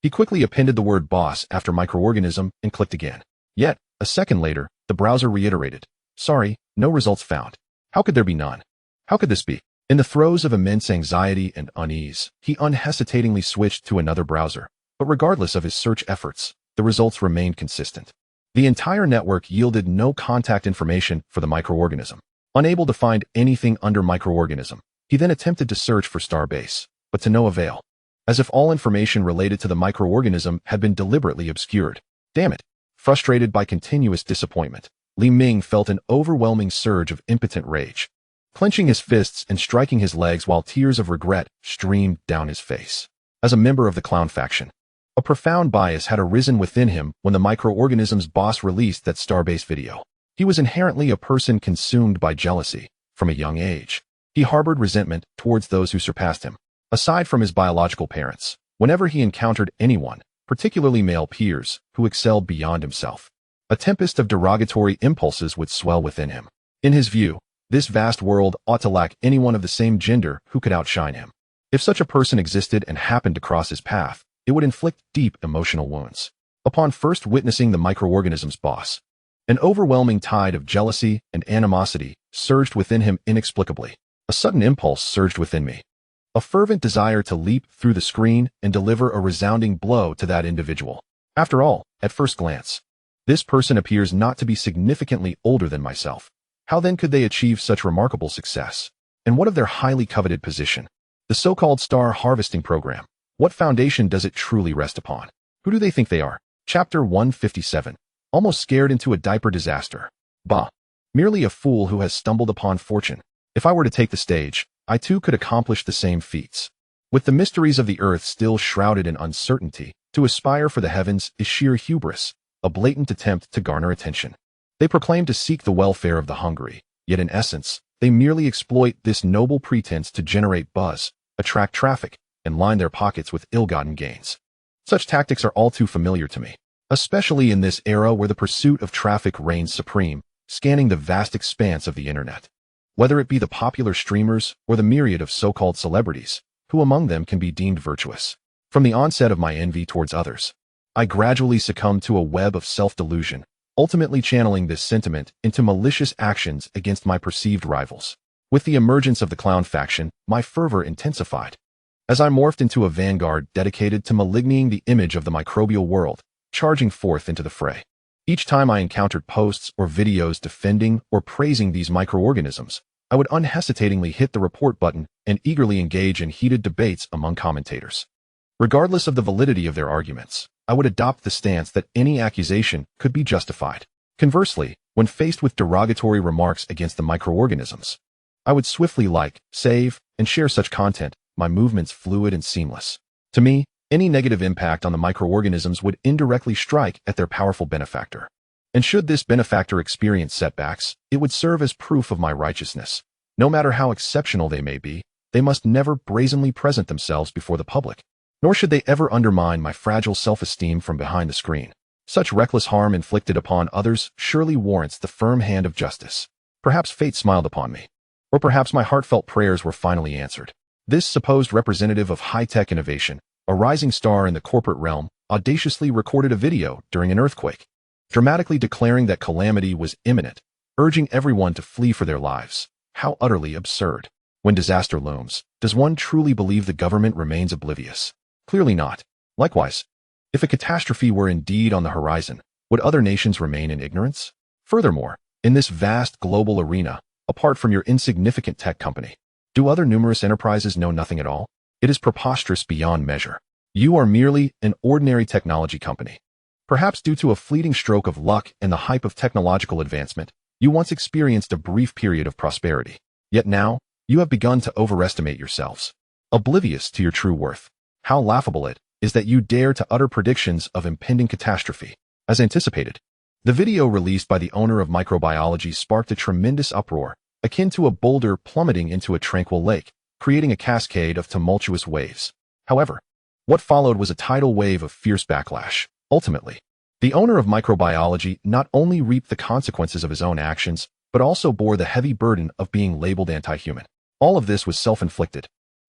he quickly appended the word boss after microorganism and clicked again. Yet, a second later, the browser reiterated. Sorry, no results found. How could there be none? How could this be? In the throes of immense anxiety and unease, he unhesitatingly switched to another browser. But regardless of his search efforts, the results remained consistent. The entire network yielded no contact information for the microorganism. Unable to find anything under microorganism, he then attempted to search for Starbase, but to no avail. As if all information related to the microorganism had been deliberately obscured. Damn it! Frustrated by continuous disappointment, Li Ming felt an overwhelming surge of impotent rage. Clenching his fists and striking his legs while tears of regret streamed down his face. As a member of the clown faction, a profound bias had arisen within him when the microorganism's boss released that Starbase video. He was inherently a person consumed by jealousy from a young age. He harbored resentment towards those who surpassed him. Aside from his biological parents, whenever he encountered anyone, particularly male peers, who excelled beyond himself. A tempest of derogatory impulses would swell within him. In his view, this vast world ought to lack anyone of the same gender who could outshine him. If such a person existed and happened to cross his path, it would inflict deep emotional wounds. Upon first witnessing the microorganism's boss, an overwhelming tide of jealousy and animosity surged within him inexplicably. A sudden impulse surged within me. A fervent desire to leap through the screen and deliver a resounding blow to that individual. After all, at first glance, this person appears not to be significantly older than myself. How then could they achieve such remarkable success? And what of their highly coveted position? The so-called star harvesting program. What foundation does it truly rest upon? Who do they think they are? Chapter 157. Almost scared into a diaper disaster. Bah. Merely a fool who has stumbled upon fortune. If I were to take the stage, I too could accomplish the same feats. With the mysteries of the earth still shrouded in uncertainty, to aspire for the heavens is sheer hubris, a blatant attempt to garner attention. They proclaim to seek the welfare of the hungry, yet in essence, they merely exploit this noble pretense to generate buzz, attract traffic, and line their pockets with ill-gotten gains. Such tactics are all too familiar to me, especially in this era where the pursuit of traffic reigns supreme, scanning the vast expanse of the internet. Whether it be the popular streamers or the myriad of so-called celebrities, who among them can be deemed virtuous? From the onset of my envy towards others, I gradually succumbed to a web of self-delusion, ultimately channeling this sentiment into malicious actions against my perceived rivals. With the emergence of the clown faction, my fervor intensified. As I morphed into a vanguard dedicated to maligning the image of the microbial world, charging forth into the fray. Each time I encountered posts or videos defending or praising these microorganisms, I would unhesitatingly hit the report button and eagerly engage in heated debates among commentators. Regardless of the validity of their arguments, I would adopt the stance that any accusation could be justified. Conversely, when faced with derogatory remarks against the microorganisms, I would swiftly like, save, and share such content, my movements fluid and seamless. To me, any negative impact on the microorganisms would indirectly strike at their powerful benefactor. And should this benefactor experience setbacks, it would serve as proof of my righteousness. No matter how exceptional they may be, they must never brazenly present themselves before the public. Nor should they ever undermine my fragile self-esteem from behind the screen. Such reckless harm inflicted upon others surely warrants the firm hand of justice. Perhaps fate smiled upon me. Or perhaps my heartfelt prayers were finally answered. This supposed representative of high-tech innovation, a rising star in the corporate realm, audaciously recorded a video during an earthquake, dramatically declaring that calamity was imminent, urging everyone to flee for their lives. How utterly absurd. When disaster looms, does one truly believe the government remains oblivious? Clearly not. Likewise, if a catastrophe were indeed on the horizon, would other nations remain in ignorance? Furthermore, in this vast global arena, apart from your insignificant tech company, do other numerous enterprises know nothing at all? It is preposterous beyond measure. You are merely an ordinary technology company. Perhaps due to a fleeting stroke of luck and the hype of technological advancement, you once experienced a brief period of prosperity. Yet now, you have begun to overestimate yourselves, oblivious to your true worth. How laughable it is that you dare to utter predictions of impending catastrophe. As anticipated, the video released by the owner of microbiology sparked a tremendous uproar, akin to a boulder plummeting into a tranquil lake, creating a cascade of tumultuous waves. However, what followed was a tidal wave of fierce backlash. Ultimately, the owner of microbiology not only reaped the consequences of his own actions, but also bore the heavy burden of being labeled anti-human. All of this was self-inflicted,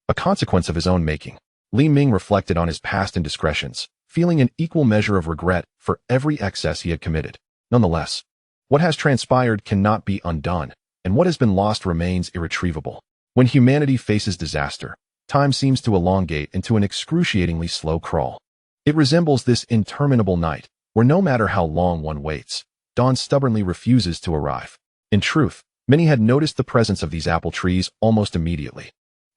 a consequence of his own making. Li Ming reflected on his past indiscretions, feeling an equal measure of regret for every excess he had committed. Nonetheless, what has transpired cannot be undone, and what has been lost remains irretrievable. When humanity faces disaster, time seems to elongate into an excruciatingly slow crawl. It resembles this interminable night, where no matter how long one waits, dawn stubbornly refuses to arrive. In truth, many had noticed the presence of these apple trees almost immediately.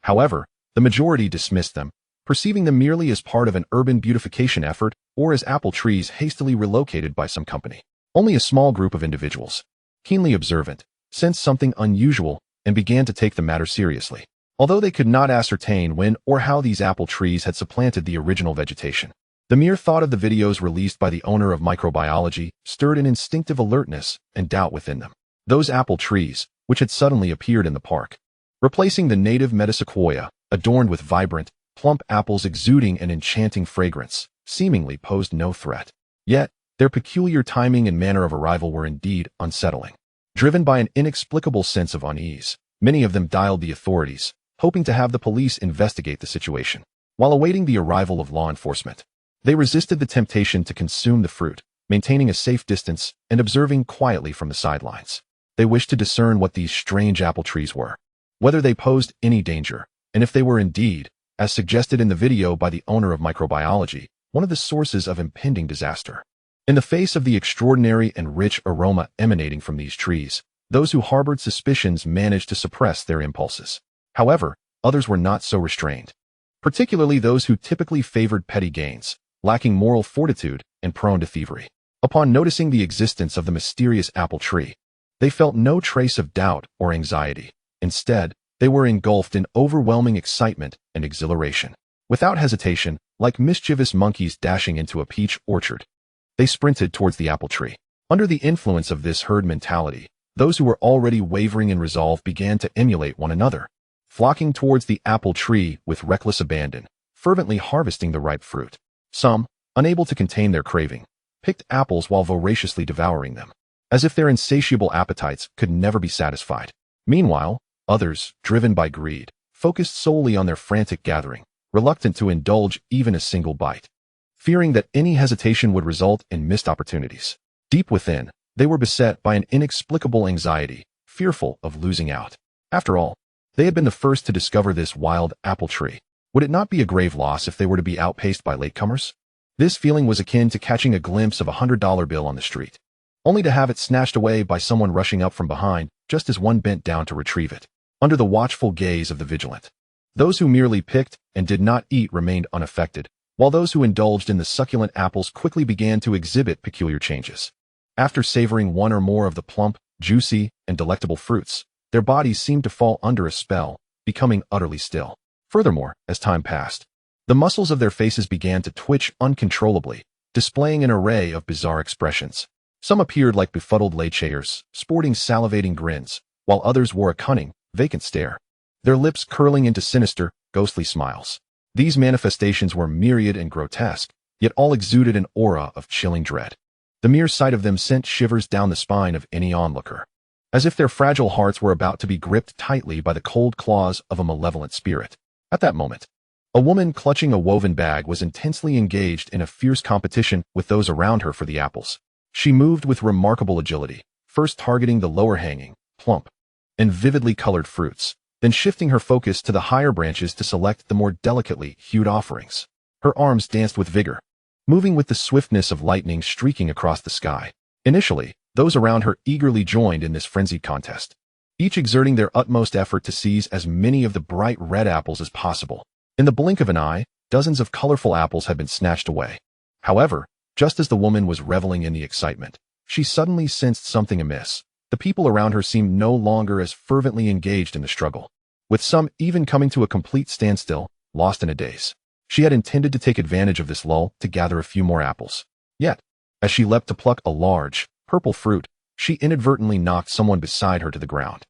However, the majority dismissed them, perceiving them merely as part of an urban beautification effort or as apple trees hastily relocated by some company. Only a small group of individuals, keenly observant, sensed something unusual and began to take the matter seriously, although they could not ascertain when or how these apple trees had supplanted the original vegetation. The mere thought of the videos released by the owner of microbiology stirred an instinctive alertness and doubt within them. Those apple trees, which had suddenly appeared in the park, replacing the native metasequoia, adorned with vibrant, plump apples exuding an enchanting fragrance, seemingly posed no threat. Yet, their peculiar timing and manner of arrival were indeed unsettling. Driven by an inexplicable sense of unease, many of them dialed the authorities, hoping to have the police investigate the situation. While awaiting the arrival of law enforcement, they resisted the temptation to consume the fruit, maintaining a safe distance and observing quietly from the sidelines. They wished to discern what these strange apple trees were, whether they posed any danger, and if they were indeed, as suggested in the video by the owner of microbiology, one of the sources of impending disaster. In the face of the extraordinary and rich aroma emanating from these trees, those who harbored suspicions managed to suppress their impulses. However, others were not so restrained, particularly those who typically favored petty gains, lacking moral fortitude and prone to thievery. Upon noticing the existence of the mysterious apple tree, they felt no trace of doubt or anxiety. Instead, they were engulfed in overwhelming excitement and exhilaration. Without hesitation, like mischievous monkeys dashing into a peach orchard, they sprinted towards the apple tree. Under the influence of this herd mentality, those who were already wavering in resolve began to emulate one another, flocking towards the apple tree with reckless abandon, fervently harvesting the ripe fruit. Some, unable to contain their craving, picked apples while voraciously devouring them, as if their insatiable appetites could never be satisfied. Meanwhile, others, driven by greed, focused solely on their frantic gathering, reluctant to indulge even a single bite, fearing that any hesitation would result in missed opportunities. Deep within, they were beset by an inexplicable anxiety, fearful of losing out. After all, they had been the first to discover this wild apple tree. Would it not be a grave loss if they were to be outpaced by latecomers? This feeling was akin to catching a glimpse of a $100 bill on the street, only to have it snatched away by someone rushing up from behind just as one bent down to retrieve it, under the watchful gaze of the vigilant. Those who merely picked and did not eat remained unaffected, while those who indulged in the succulent apples quickly began to exhibit peculiar changes. After savoring one or more of the plump, juicy, and delectable fruits, their bodies seemed to fall under a spell, becoming utterly still. Furthermore, as time passed, the muscles of their faces began to twitch uncontrollably, displaying an array of bizarre expressions. Some appeared like befuddled laychayers, sporting salivating grins, while others wore a cunning, vacant stare, their lips curling into sinister, ghostly smiles. These manifestations were myriad and grotesque, yet all exuded an aura of chilling dread. The mere sight of them sent shivers down the spine of any onlooker, as if their fragile hearts were about to be gripped tightly by the cold claws of a malevolent spirit. At that moment, a woman clutching a woven bag was intensely engaged in a fierce competition with those around her for the apples. She moved with remarkable agility, first targeting the lower-hanging, plump, and vividly colored fruits, then shifting her focus to the higher branches to select the more delicately hued offerings. Her arms danced with vigor, moving with the swiftness of lightning streaking across the sky. Initially, those around her eagerly joined in this frenzied contest, each exerting their utmost effort to seize as many of the bright red apples as possible. In the blink of an eye, dozens of colorful apples had been snatched away. However, just as the woman was reveling in the excitement, she suddenly sensed something amiss. The people around her seemed no longer as fervently engaged in the struggle, with some even coming to a complete standstill, lost in a daze. She had intended to take advantage of this lull to gather a few more apples. Yet, as she leapt to pluck a large, purple fruit, she inadvertently knocked someone beside her to the ground.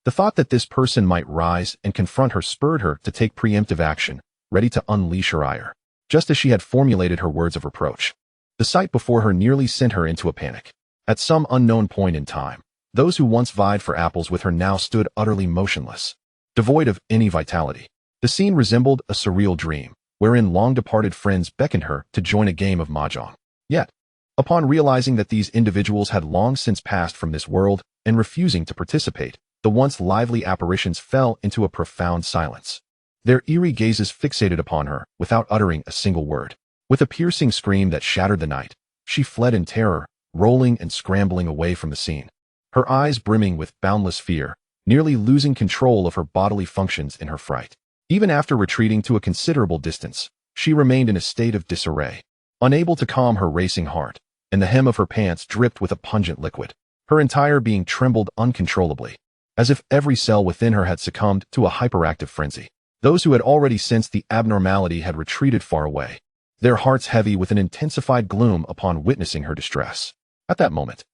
The thought that this person might rise and confront her spurred her to take preemptive action, ready to unleash her ire, just as she had formulated her words of reproach. The sight before her nearly sent her into a panic. At some unknown point in time, those who once vied for apples with her now stood utterly motionless, devoid of any vitality. The scene resembled a surreal dream, wherein long-departed friends beckoned her to join a game of mahjong. Yet, upon realizing that these individuals had long since passed from this world and refusing to participate, the once lively apparitions fell into a profound silence. Their eerie gazes fixated upon her without uttering a single word. With a piercing scream that shattered the night, she fled in terror, rolling and scrambling away from the scene, her eyes brimming with boundless fear, nearly losing control of her bodily functions in her fright. Even after retreating to a considerable distance, she remained in a state of disarray, unable to calm her racing heart, and the hem of her pants dripped with a pungent liquid. Her entire being trembled uncontrollably, as if every cell within her had succumbed to a hyperactive frenzy. Those who had already sensed the abnormality had retreated far away, their hearts heavy with an intensified gloom upon witnessing her distress. At that moment,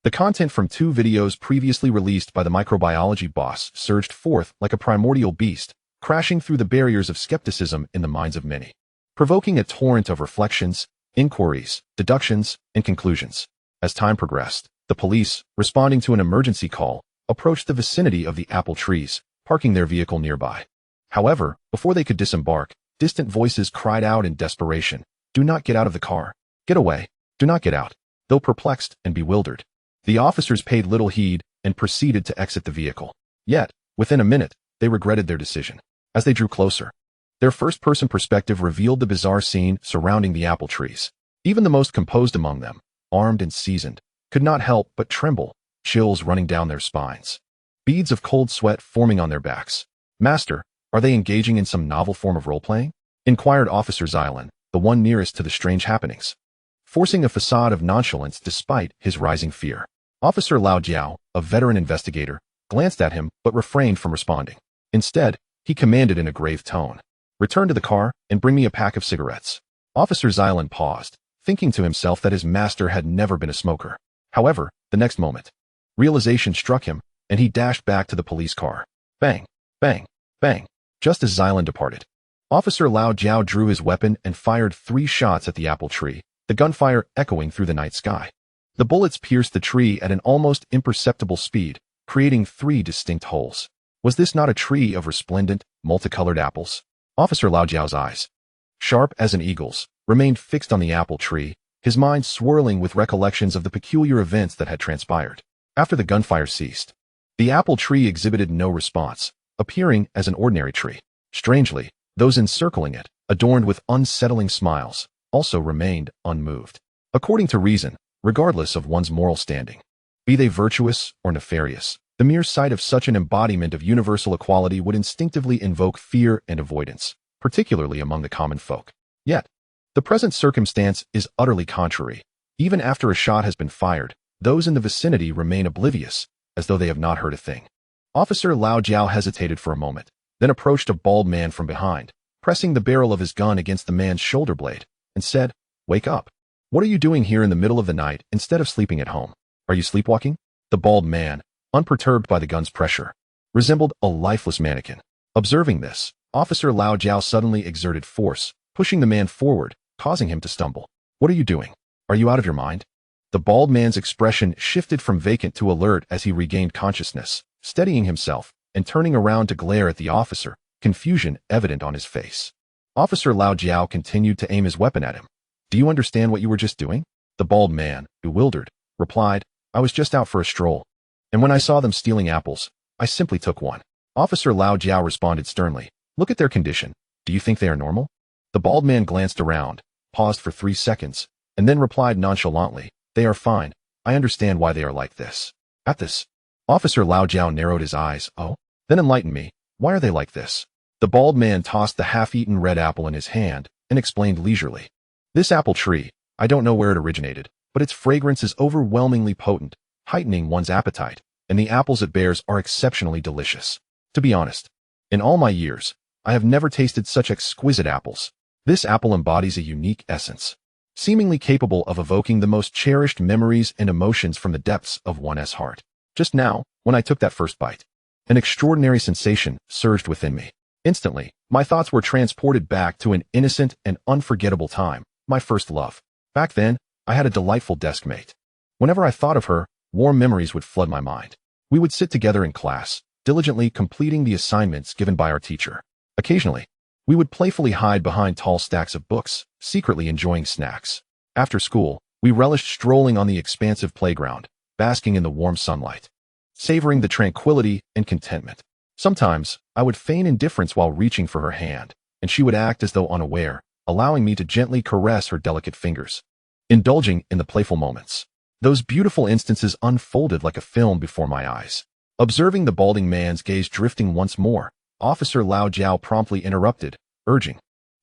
the content from 2 videos previously released by the microbiology boss surged forth like a primordial beast, crashing through the barriers of skepticism in the minds of many. provoking a torrent of reflections, inquiries, deductions, and conclusions. As time progressed, the police, responding to an emergency call, approached the vicinity of the apple trees, parking their vehicle nearby. However, before they could disembark, distant voices cried out in desperation, "Do not get out of the car. Get away. Do not get out." Though perplexed and bewildered, the officers paid little heed and proceeded to exit the vehicle. Yet, within a minute, they regretted their decision. As they drew closer, their first-person perspective revealed the bizarre scene surrounding the apple trees. Even the most composed among them, armed and seasoned, could not help but tremble, chills running down their spines, beads of cold sweat forming on their backs. "Master, are they engaging in some novel form of role-playing?" inquired Officer Xiaolin, the one nearest to the strange happenings, forcing a facade of nonchalance despite his rising fear. Officer Lao Jiao, a veteran investigator, glanced at him but refrained from responding. Instead, he commanded in a grave tone, "Return to the car and bring me a pack of cigarettes." Officer Xiaolin paused, thinking to himself that his master had never been a smoker. However, the next moment, realization struck him, and he dashed back to the police car. Bang, bang, bang. Just as Xiaolin departed, Officer Lao Jiao drew his weapon and fired 3 shots at the apple tree, the gunfire echoing through the night sky. The bullets pierced the tree at an almost imperceptible speed, creating 3 distinct holes. Was this not a tree of resplendent, multicolored apples? Officer Lao Jiao's eyes, sharp as an eagle's, remained fixed on the apple tree, his mind swirling with recollections of the peculiar events that had transpired. After the gunfire ceased, the apple tree exhibited no response, appearing as an ordinary tree. Strangely, those encircling it, adorned with unsettling smiles, also remained unmoved. According to reason, regardless of one's moral standing, be they virtuous or nefarious, the mere sight of such an embodiment of universal equality would instinctively invoke fear and avoidance, particularly among the common folk. Yet, the present circumstance is utterly contrary. Even after a shot has been fired, those in the vicinity remain oblivious, as though they have not heard a thing. Officer Lao Jiao hesitated for a moment, then approached a bald man from behind, pressing the barrel of his gun against the man's shoulder blade, and said, "Wake up. What are you doing here in the middle of the night instead of sleeping at home? Are you sleepwalking?" The bald man, unperturbed by the gun's pressure, resembled a lifeless mannequin. Observing this, Officer Lao Jiao suddenly exerted force, pushing the man forward, causing him to stumble. "What are you doing? Are you out of your mind?" The bald man's expression shifted from vacant to alert as he regained consciousness, steadying himself and turning around to glare at the officer, confusion evident on his face. Officer Lao Jiao continued to aim his weapon at him. "Do you understand what you were just doing?" The bald man, bewildered, replied, "I was just out for a stroll, and when I saw them stealing apples, I simply took one." Officer Lao Jiao responded sternly, "Look at their condition. Do you think they are normal?" The bald man glanced around, paused for 3 seconds, and then replied nonchalantly, "They are fine. I understand why they are like this." At this, Officer Lao Jiao narrowed his eyes. "Oh? Then enlighten me. Why are they like this?" The bald man tossed the half-eaten red apple in his hand and explained leisurely. "This apple tree, I don't know where it originated, but its fragrance is overwhelmingly potent, heightening one's appetite, and the apples it bears are exceptionally delicious. To be honest, in all my years, I have never tasted such exquisite apples. This apple embodies a unique essence, seemingly capable of evoking the most cherished memories and emotions from the depths of one's heart. Just now, when I took that first bite, an extraordinary sensation surged within me. Instantly, my thoughts were transported back to an innocent and unforgettable time, my first love. Back then, I had a delightful desk mate. Whenever I thought of her, warm memories would flood my mind. We would sit together in class, diligently completing the assignments given by our teacher. Occasionally, we would playfully hide behind tall stacks of books, secretly enjoying snacks. After school, we relished strolling on the expansive playground, basking in the warm sunlight, savoring the tranquility and contentment. Sometimes, I would feign indifference while reaching for her hand, and she would act as though unaware, allowing me to gently caress her delicate fingers. Indulging in the playful moments, those beautiful instances unfolded like a film before my eyes. Observing the balding man's gaze drifting once more, Officer Lao Jiao promptly interrupted, urging,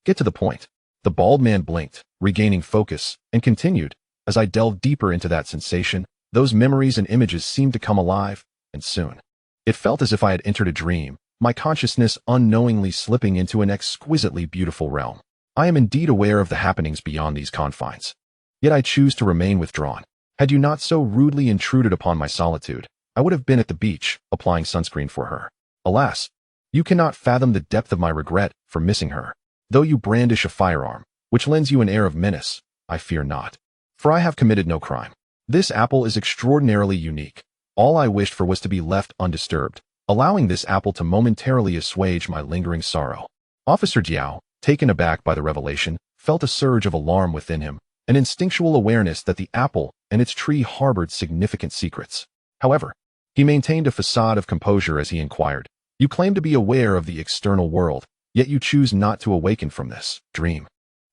"Get to the point." The bald man blinked, regaining focus, and continued, "As I delved deeper into that sensation, those memories and images seemed to come alive, and soon. It felt as if I had entered a dream, my consciousness unknowingly slipping into an exquisitely beautiful realm. I am indeed aware of the happenings beyond these confines. Yet I choose to remain withdrawn. Had you not so rudely intruded upon my solitude, I would have been at the beach, applying sunscreen for her. Alas, you cannot fathom the depth of my regret for missing her." Though you brandish a firearm, which lends you an air of menace, I fear not. For I have committed no crime. This apple is extraordinarily unique. All I wished for was to be left undisturbed, allowing this apple to momentarily assuage my lingering sorrow. Officer Zhao, taken aback by the revelation, felt a surge of alarm within him, an instinctual awareness that the apple and its tree harbored significant secrets. However, he maintained a facade of composure as he inquired, "You claim to be aware of the external world, yet you choose not to awaken from this dream.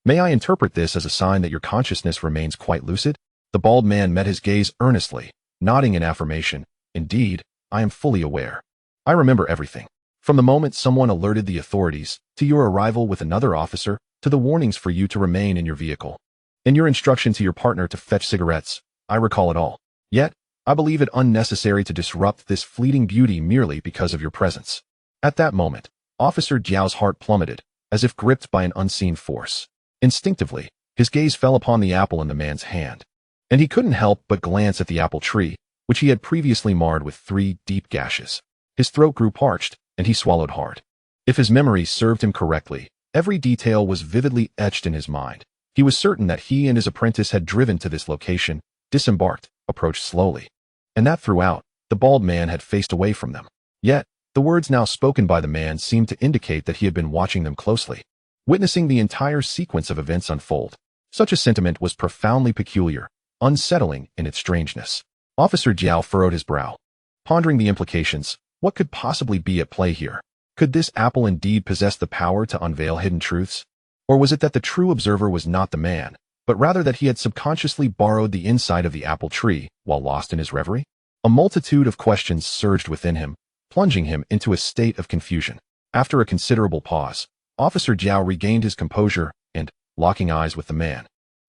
May I interpret this as a sign that your consciousness remains quite lucid?" The bald man met his gaze earnestly, nodding in affirmation. "Indeed, I am fully aware. I remember everything. From the moment someone alerted the authorities, to your arrival with another officer, to the warnings for you to remain in your vehicle, and your instruction to your partner to fetch cigarettes, I recall it all. Yet, I believe it unnecessary to disrupt this fleeting beauty merely because of your presence." At that moment, Officer Zhao's heart plummeted, as if gripped by an unseen force. Instinctively, his gaze fell upon the apple in the man's hand, and he couldn't help but glance at the apple tree, which he had previously marred with 3 deep gashes. His throat grew parched, and he swallowed hard. If his memory served him correctly, every detail was vividly etched in his mind. He was certain that he and his apprentice had driven to this location, disembarked, approached slowly, and that throughout, the bald man had faced away from them. Yet, the words now spoken by the man seemed to indicate that he had been watching them closely, witnessing the entire sequence of events unfold. Such a sentiment was profoundly peculiar, unsettling in its strangeness. Officer Zhao furrowed his brow, pondering the implications. What could possibly be at play here? Could this apple indeed possess the power to unveil hidden truths? Or was it that the true observer was not the man, but rather that he had subconsciously borrowed the inside of the apple tree while lost in his reverie? A multitude of questions surged within him, plunging him into a state of confusion. After a considerable pause, Officer Zhao regained his composure and, locking eyes with the man,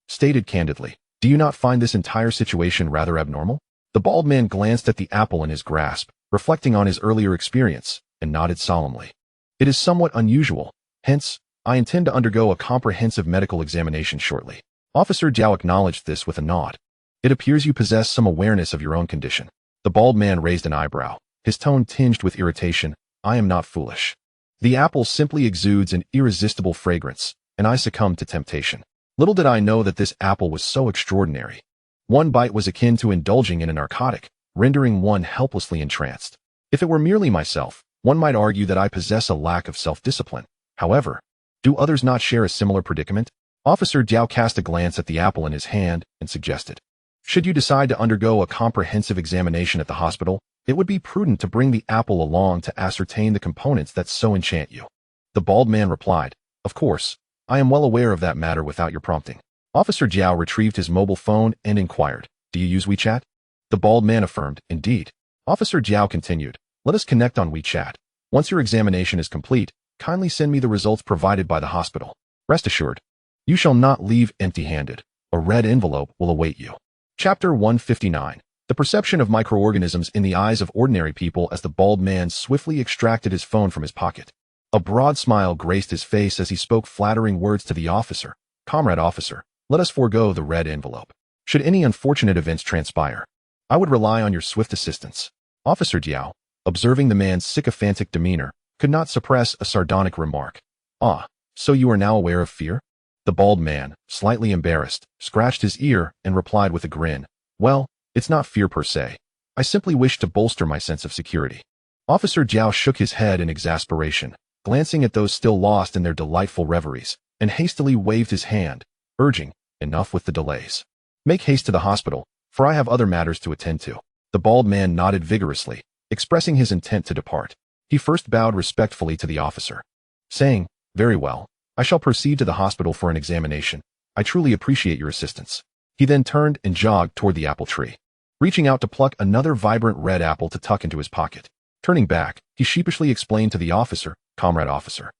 stated candidly, "Do you not find this entire situation rather abnormal?" The bald man glanced at the apple in his grasp, reflecting on his earlier experience, and nodded solemnly. "It is somewhat unusual, hence, I intend to undergo a comprehensive medical examination shortly." Officer Zhao acknowledged this with a nod. "It appears you possess some awareness of your own condition." The bald man raised an eyebrow, his tone tinged with irritation. "I am not foolish. The apple simply exudes an irresistible fragrance, and I succumbed to temptation. Little did I know that this apple was so extraordinary. One bite was akin to indulging in a narcotic, rendering one helplessly entranced. If it were merely myself, one might argue that I possess a lack of self-discipline. However, do others not share a similar predicament?" Officer Zhao cast a glance at the apple in his hand and suggested, "Should you decide to undergo a comprehensive examination at the hospital, it would be prudent to bring the apple along to ascertain the components that so enchant you." The bald man replied, "Of course, I am well aware of that matter without your prompting." Officer Zhao retrieved his mobile phone and inquired, "Do you use WeChat?" The bald man affirmed, "Indeed." Officer Zhao continued, "Let us connect on WeChat. Once your examination is complete, kindly send me the results provided by the hospital. Rest assured, you shall not leave empty-handed. A red envelope will await you." Chapter 159. The perception of microorganisms in the eyes of ordinary people. As the bald man swiftly extracted his phone from his pocket, a broad smile graced his face as he spoke flattering words to the officer. "Comrade officer, let us forego the red envelope. Should any unfortunate events transpire, I would rely on your swift assistance." Officer Zhao, observing the man's sycophantic demeanor, could not suppress a sardonic remark. "Ah, so you are now aware of fear?" The bald man, slightly embarrassed, scratched his ear and replied with a grin, "Well, it's not fear per se. I simply wish to bolster my sense of security." Officer Zhao shook his head in exasperation, glancing at those still lost in their delightful reveries, and hastily waved his hand, urging, "Enough with the delays. Make haste to the hospital, for I have other matters to attend to." The bald man nodded vigorously, expressing his intent to depart. He first bowed respectfully to the officer, saying, "Very well, I shall proceed to the hospital for an examination. I truly appreciate your assistance." He then turned and jogged toward the apple tree, reaching out to pluck another vibrant red apple to tuck into his pocket. Turning back, he sheepishly explained to the officer, "Comrade officer,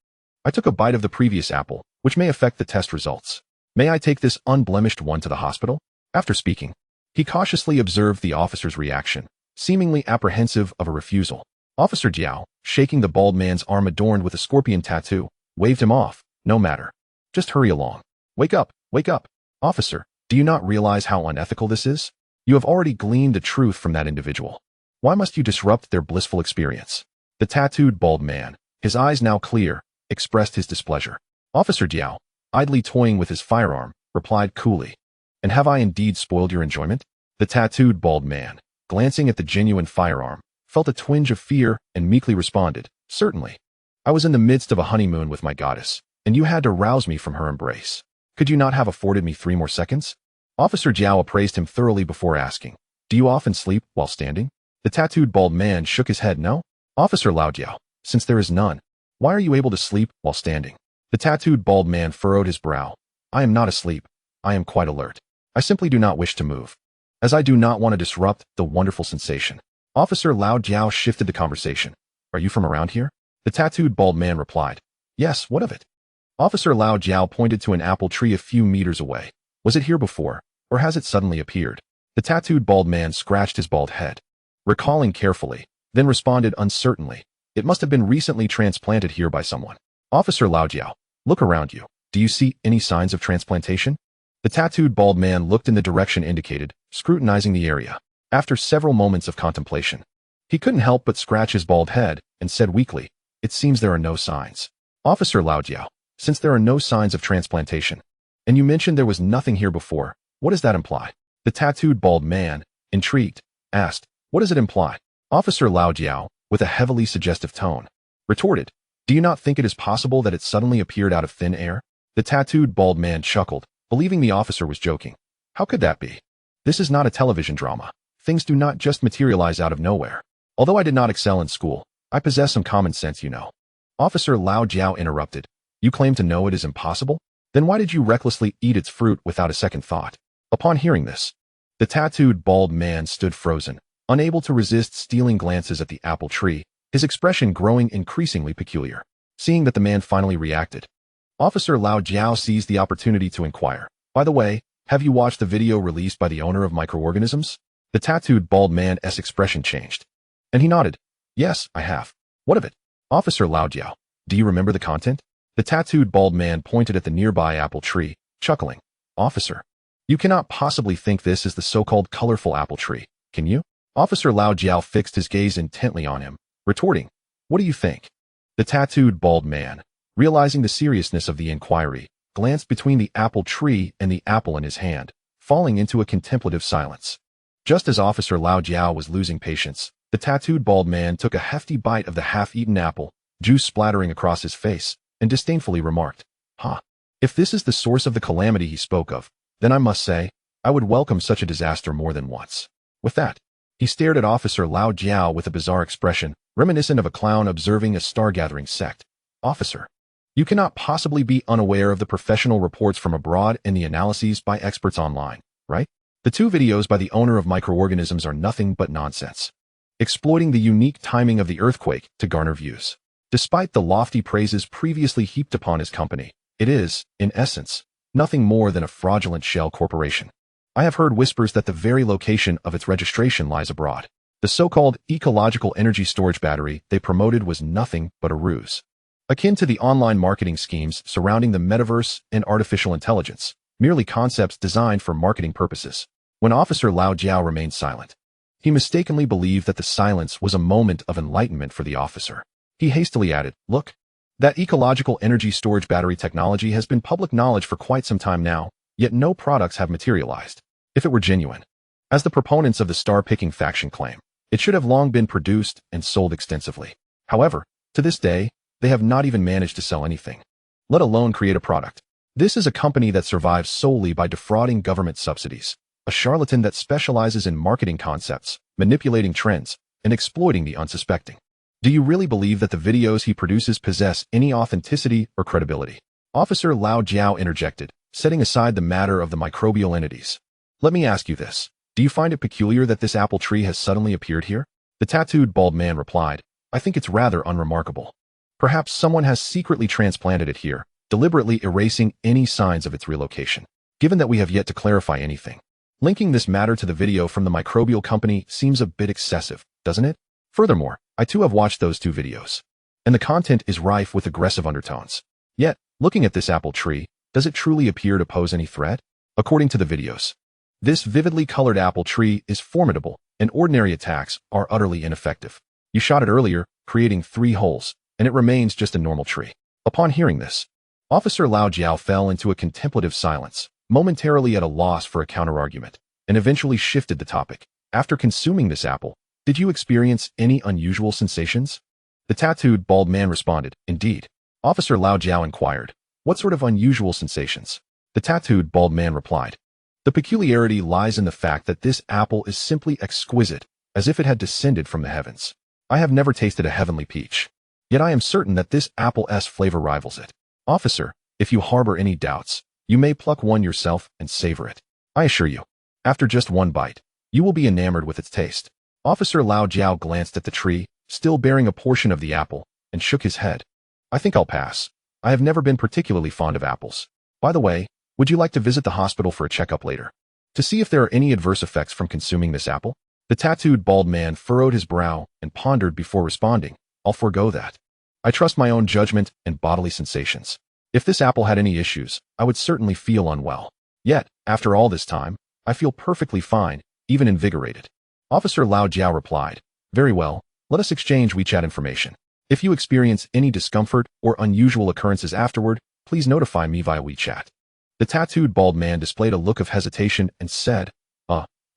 I took a bite of the previous apple, which may affect the test results. May I take this unblemished one to the hospital?" After speaking, he cautiously observed the officer's reaction, seemingly apprehensive of a refusal. Officer Zhao, shaking the bald man's arm adorned with a scorpion tattoo, waved him off. "No matter. Just hurry along. Wake up, wake up. Officer, do you not realize how unethical this is? You have already gleaned the truth from that individual. Why must you disrupt their blissful experience?" The tattooed bald man, his eyes now clear, expressed his displeasure. Officer Jiao, idly toying with his firearm, replied coolly. And have I indeed spoiled your enjoyment? The tattooed bald man, glancing at the genuine firearm, felt a twinge of fear and meekly responded, certainly. I was in the midst of a honeymoon with my goddess, and you had to rouse me from her embrace. Could you not have afforded me 3 more seconds? Officer Jiao appraised him thoroughly before asking, do you often sleep while standing? The tattooed bald man shook his head no. Officer Lao Jiao, since there is none, why are you able to sleep while standing? The tattooed bald man furrowed his brow. I am not asleep. I am quite alert. I simply do not wish to move, as I do not want to disrupt the wonderful sensation. Officer Lao Jiao shifted the conversation. Are you from around here? The tattooed bald man replied. Yes, what of it? Officer Lao Jiao pointed to an apple tree a few meters away. Was it here before, or has it suddenly appeared? The tattooed bald man scratched his bald head, recalling carefully, then responded uncertainly. It must have been recently transplanted here by someone. Officer Lao Jiao, look around you. Do you see any signs of transplantation? The tattooed bald man looked in the direction indicated, scrutinizing the area. After several moments of contemplation, he couldn't help but scratch his bald head and said weakly, it seems there are no signs. Officer Lao Jiao, since there are no signs of transplantation, and you mentioned there was nothing here before, what does that imply? The tattooed bald man, intrigued, asked, what does it imply? Officer Lao Jiao, with a heavily suggestive tone, retorted, do you not think it is possible that it suddenly appeared out of thin air? The tattooed bald man chuckled, believing the officer was joking. How could that be? This is not a television drama. Things do not just materialize out of nowhere. Although I did not excel in school, I possess some common sense, you know. Officer Lao Jiao interrupted. You claim to know it is impossible? Then why did you recklessly eat its fruit without a second thought? Upon hearing this, the tattooed bald man stood frozen, unable to resist stealing glances at the apple tree, his expression growing increasingly peculiar. Seeing that the man finally reacted, Officer Lao Jiao seized the opportunity to inquire, by the way, have you watched the video released by the owner of microorganisms? The tattooed bald man's expression changed, and he nodded. Yes, I have. What of it? Officer Lao Jiao, do you remember the content? The tattooed bald man pointed at the nearby apple tree, chuckling. Officer, you cannot possibly think this is the so-called colorful apple tree, can you? Officer Lao Jiao fixed his gaze intently on him, retorting, what do you think? The tattooed bald man, realizing the seriousness of the inquiry, glanced between the apple tree and the apple in his hand, falling into a contemplative silence. Just as Officer Lao Jiao was losing patience, the tattooed bald man took a hefty bite of the half-eaten apple, juice splattering across his face, and disdainfully remarked, if this is the source of the calamity he spoke of, then I must say, I would welcome such a disaster more than once. With that, he stared at Officer Lao Jiao with a bizarre expression, reminiscent of a clown observing a star-gathering sect. Officer, you cannot possibly be unaware of the professional reports from abroad and the analyses by experts online, right? The 2 videos by the owner of microorganisms are nothing but nonsense, exploiting the unique timing of the earthquake to garner views. Despite the lofty praises previously heaped upon his company, it is, in essence, nothing more than a fraudulent shell corporation. I have heard whispers that the very location of its registration lies abroad. The so-called ecological energy storage battery they promoted was nothing but a ruse, akin to the online marketing schemes surrounding the metaverse and artificial intelligence, merely concepts designed for marketing purposes. When Officer Lao Jiao remained silent, he mistakenly believed that the silence was a moment of enlightenment for the officer. He hastily added, look, that ecological energy storage battery technology has been public knowledge for quite some time now, yet no products have materialized. If it were genuine, as the proponents of the star-picking faction claim, it should have long been produced and sold extensively. However, to this day, they have not even managed to sell anything, let alone create a product. This is a company that survives solely by defrauding government subsidies, a charlatan that specializes in marketing concepts, manipulating trends, and exploiting the unsuspecting. Do you really believe that the videos he produces possess any authenticity or credibility? Officer Lao Jiao interjected, setting aside the matter of the microbial entities. Let me ask you this. Do you find it peculiar that this apple tree has suddenly appeared here? The tattooed bald man replied, I think it's rather unremarkable. Perhaps someone has secretly transplanted it here, deliberately erasing any signs of its relocation. Given that we have yet to clarify anything, linking this matter to the video from the microbial company seems a bit excessive, doesn't it? Furthermore, I too have watched those 2 videos, and the content is rife with aggressive undertones. Yet, looking at this apple tree, does it truly appear to pose any threat? According to the videos, this vividly colored apple tree is formidable, and ordinary attacks are utterly ineffective. You shot it earlier, creating 3 holes, and it remains just a normal tree. Upon hearing this, Officer Lao Jiao fell into a contemplative silence, momentarily at a loss for a counterargument, and eventually shifted the topic. After consuming this apple, did you experience any unusual sensations? The tattooed, bald man responded, indeed. Officer Lao Jiao inquired, what sort of unusual sensations? The tattooed, bald man replied, the peculiarity lies in the fact that this apple is simply exquisite, as if it had descended from the heavens. I have never tasted a heavenly peach. Yet I am certain that this apple's flavor rivals it. Officer, if you harbor any doubts, you may pluck one yourself and savor it. I assure you, after just one bite, you will be enamored with its taste. Officer Lao Jiao glanced at the tree, still bearing a portion of the apple, and shook his head. I think I'll pass. I have never been particularly fond of apples. By the way, would you like to visit the hospital for a checkup later? To see if there are any adverse effects from consuming this apple? The tattooed bald man furrowed his brow and pondered before responding, I'll forego that. I trust my own judgment and bodily sensations. If this apple had any issues, I would certainly feel unwell. Yet, after all this time, I feel perfectly fine, even invigorated. Officer Lao Jiao replied, very well, let us exchange WeChat information. If you experience any discomfort or unusual occurrences afterward, please notify me via WeChat. The tattooed bald man displayed a look of hesitation and said,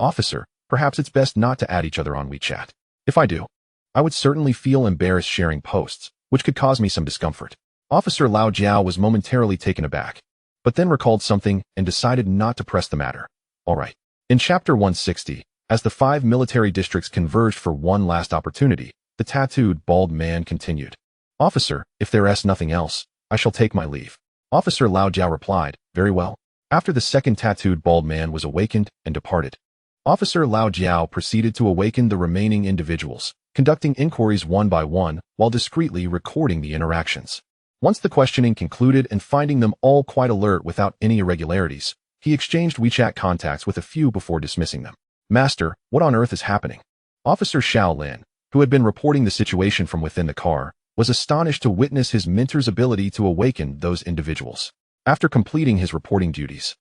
officer, perhaps it's best not to add each other on WeChat. If I do, I would certainly feel embarrassed sharing posts, which could cause me some discomfort. Officer Lao Jiao was momentarily taken aback, but then recalled something and decided not to press the matter. All right. In Chapter 160, as the 5 military districts converged for one last opportunity, the tattooed bald man continued. Officer, if there's nothing else, I shall take my leave. Officer Lao Jiao replied, very well. After the second tattooed bald man was awakened and departed, Officer Lao Jiao proceeded to awaken the remaining individuals, conducting inquiries one by one while discreetly recording the interactions. Once the questioning concluded and finding them all quite alert without any irregularities, he exchanged WeChat contacts with a few before dismissing them. Master, what on earth is happening? Officer Xiao Lin, who had been reporting the situation from within the car, was astonished to witness his mentor's ability to awaken those individuals. After completing his reporting duties,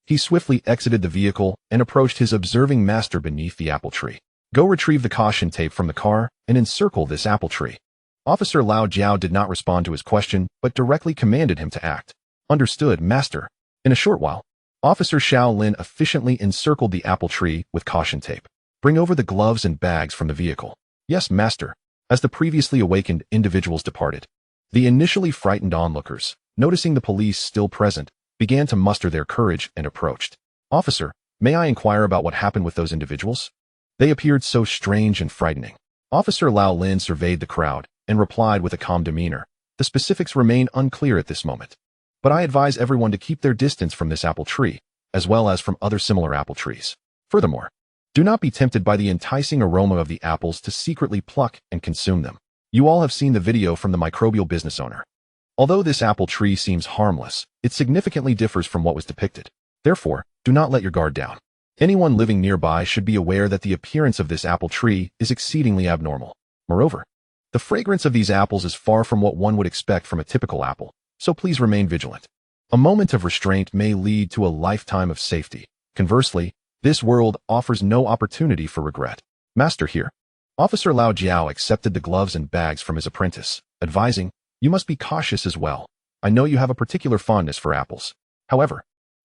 he swiftly exited the vehicle and approached his observing master beneath the apple tree. Go retrieve the caution tape from the car and encircle this apple tree. Officer Lao Jiao did not respond to his question, but directly commanded him to act. Understood, master. In a short while, Officer Xiao Lin efficiently encircled the apple tree with caution tape. Bring over the gloves and bags from the vehicle. Yes, master. As the previously awakened individuals departed, the initially frightened onlookers, noticing the police still present, began to muster their courage and approached. Officer, may I inquire about what happened with those individuals? They appeared so strange and frightening. Officer Lao Lin surveyed the crowd and replied with a calm demeanor. The specifics remain unclear at this moment, but I advise everyone to keep their distance from this apple tree, as well as from other similar apple trees. Furthermore, do not be tempted by the enticing aroma of the apples to secretly pluck and consume them. You all have seen the video from the microbial business owner. Although this apple tree seems harmless, it significantly differs from what was depicted. Therefore, do not let your guard down. Anyone living nearby should be aware that the appearance of this apple tree is exceedingly abnormal. Moreover, the fragrance of these apples is far from what one would expect from a typical apple, so please remain vigilant. A moment of restraint may lead to a lifetime of safety. Conversely, this world offers no opportunity for regret. Master here. Officer Lao Jiao accepted the gloves and bags from his apprentice, advising, you must be cautious as well. I know you have a particular fondness for apples. However,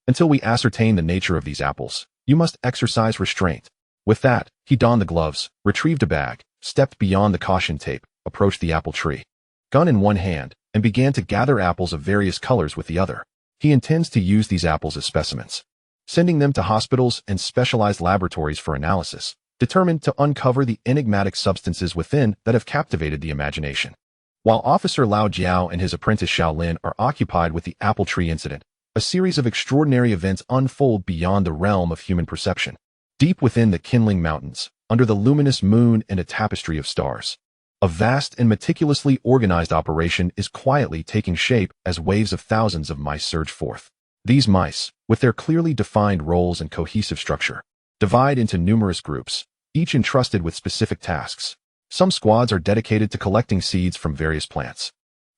until we ascertain the nature of these apples, you must exercise restraint. With that, he donned the gloves, retrieved a bag, stepped beyond the caution tape, approached the apple tree, gun in one hand, and began to gather apples of various colors with the other. He intends to use these apples as specimens, sending them to hospitals and specialized laboratories for analysis, determined to uncover the enigmatic substances within that have captivated the imagination. While Officer Lao Jiao and his apprentice Xiao Lin are occupied with the apple tree incident, a series of extraordinary events unfold beyond the realm of human perception. Deep within the kindling mountains, under the luminous moon and a tapestry of stars, a vast and meticulously organized operation is quietly taking shape as waves of thousands of mice surge forth. These mice, with their clearly defined roles and cohesive structure, divide into numerous groups, each entrusted with specific tasks. Some squads are dedicated to collecting seeds from various plants,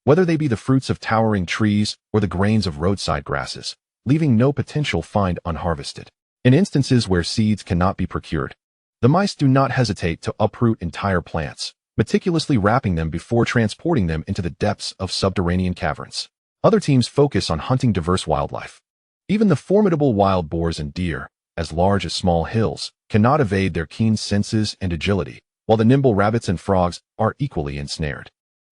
whether they be the fruits of towering trees or the grains of roadside grasses, leaving no potential find unharvested. In instances where seeds cannot be procured, the mice do not hesitate to uproot entire plants, meticulously wrapping them before transporting them into the depths of subterranean caverns. Other teams focus on hunting diverse wildlife. Even the formidable wild boars and deer, as large as small hills, cannot evade their keen senses and agility, while the nimble rabbits and frogs are equally ensnared.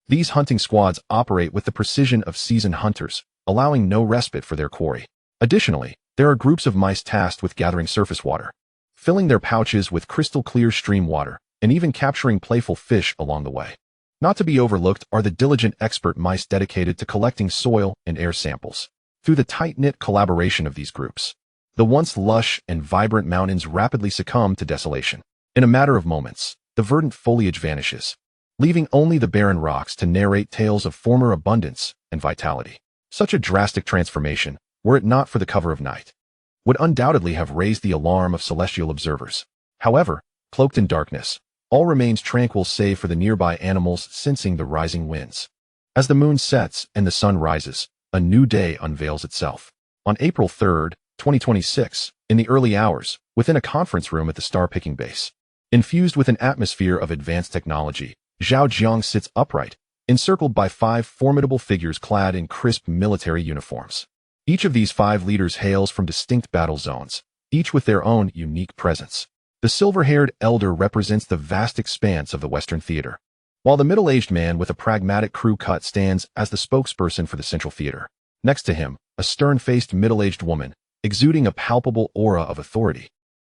These hunting squads operate with the precision of seasoned hunters, allowing no respite for their quarry. Additionally, there are groups of mice tasked with gathering surface water, filling their pouches with crystal-clear stream water, and even capturing playful fish along the way. Not to be overlooked are the diligent expert mice dedicated to collecting soil and air samples. Through the tight-knit collaboration of these groups, the once lush and vibrant mountains rapidly succumb to desolation. In a matter of moments, the verdant foliage vanishes, leaving only the barren rocks to narrate tales of former abundance and vitality. Such a drastic transformation, were it not for the cover of night, would undoubtedly have raised the alarm of celestial observers. However, cloaked in darkness, all remains tranquil save for the nearby animals sensing the rising winds. As the moon sets and the sun rises, a new day unveils itself. On April 3, 2026, in the early hours, within a conference room at the star-picking base, infused with an atmosphere of advanced technology, Zhao Jiang sits upright, encircled by 5 formidable figures clad in crisp military uniforms. Each of these 5 leaders hails from distinct battle zones, each with their own unique presence. The silver-haired elder represents the vast expanse of the Western theater, while the middle-aged man with a pragmatic crew cut stands as the spokesperson for the Central Theater. Next to him, a stern-faced middle-aged woman, exuding a palpable aura of authority,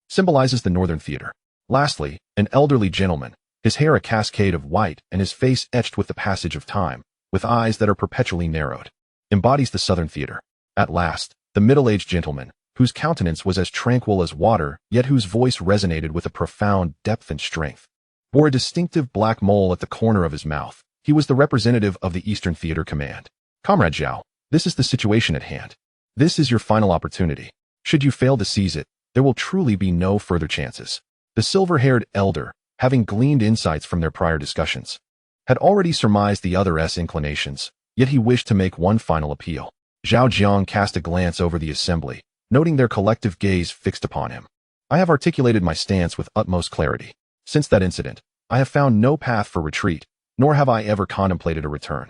symbolizes the Northern Theater. Lastly, an elderly gentleman, his hair a cascade of white and his face etched with the passage of time, with eyes that are perpetually narrowed, embodies the Southern Theater. At last, the middle-aged gentleman, whose countenance was as tranquil as water, yet whose voice resonated with a profound depth and strength, bore a distinctive black mole at the corner of his mouth. He was the representative of the Eastern Theater Command. Comrade Zhao, this is the situation at hand. This is your final opportunity. Should you fail to seize it, there will truly be no further chances. The silver-haired elder, having gleaned insights from their prior discussions, had already surmised the other's inclinations, yet he wished to make one final appeal. Zhao Jiang cast a glance over the assembly, noting their collective gaze fixed upon him. I have articulated my stance with utmost clarity. Since that incident, I have found no path for retreat, nor have I ever contemplated a return.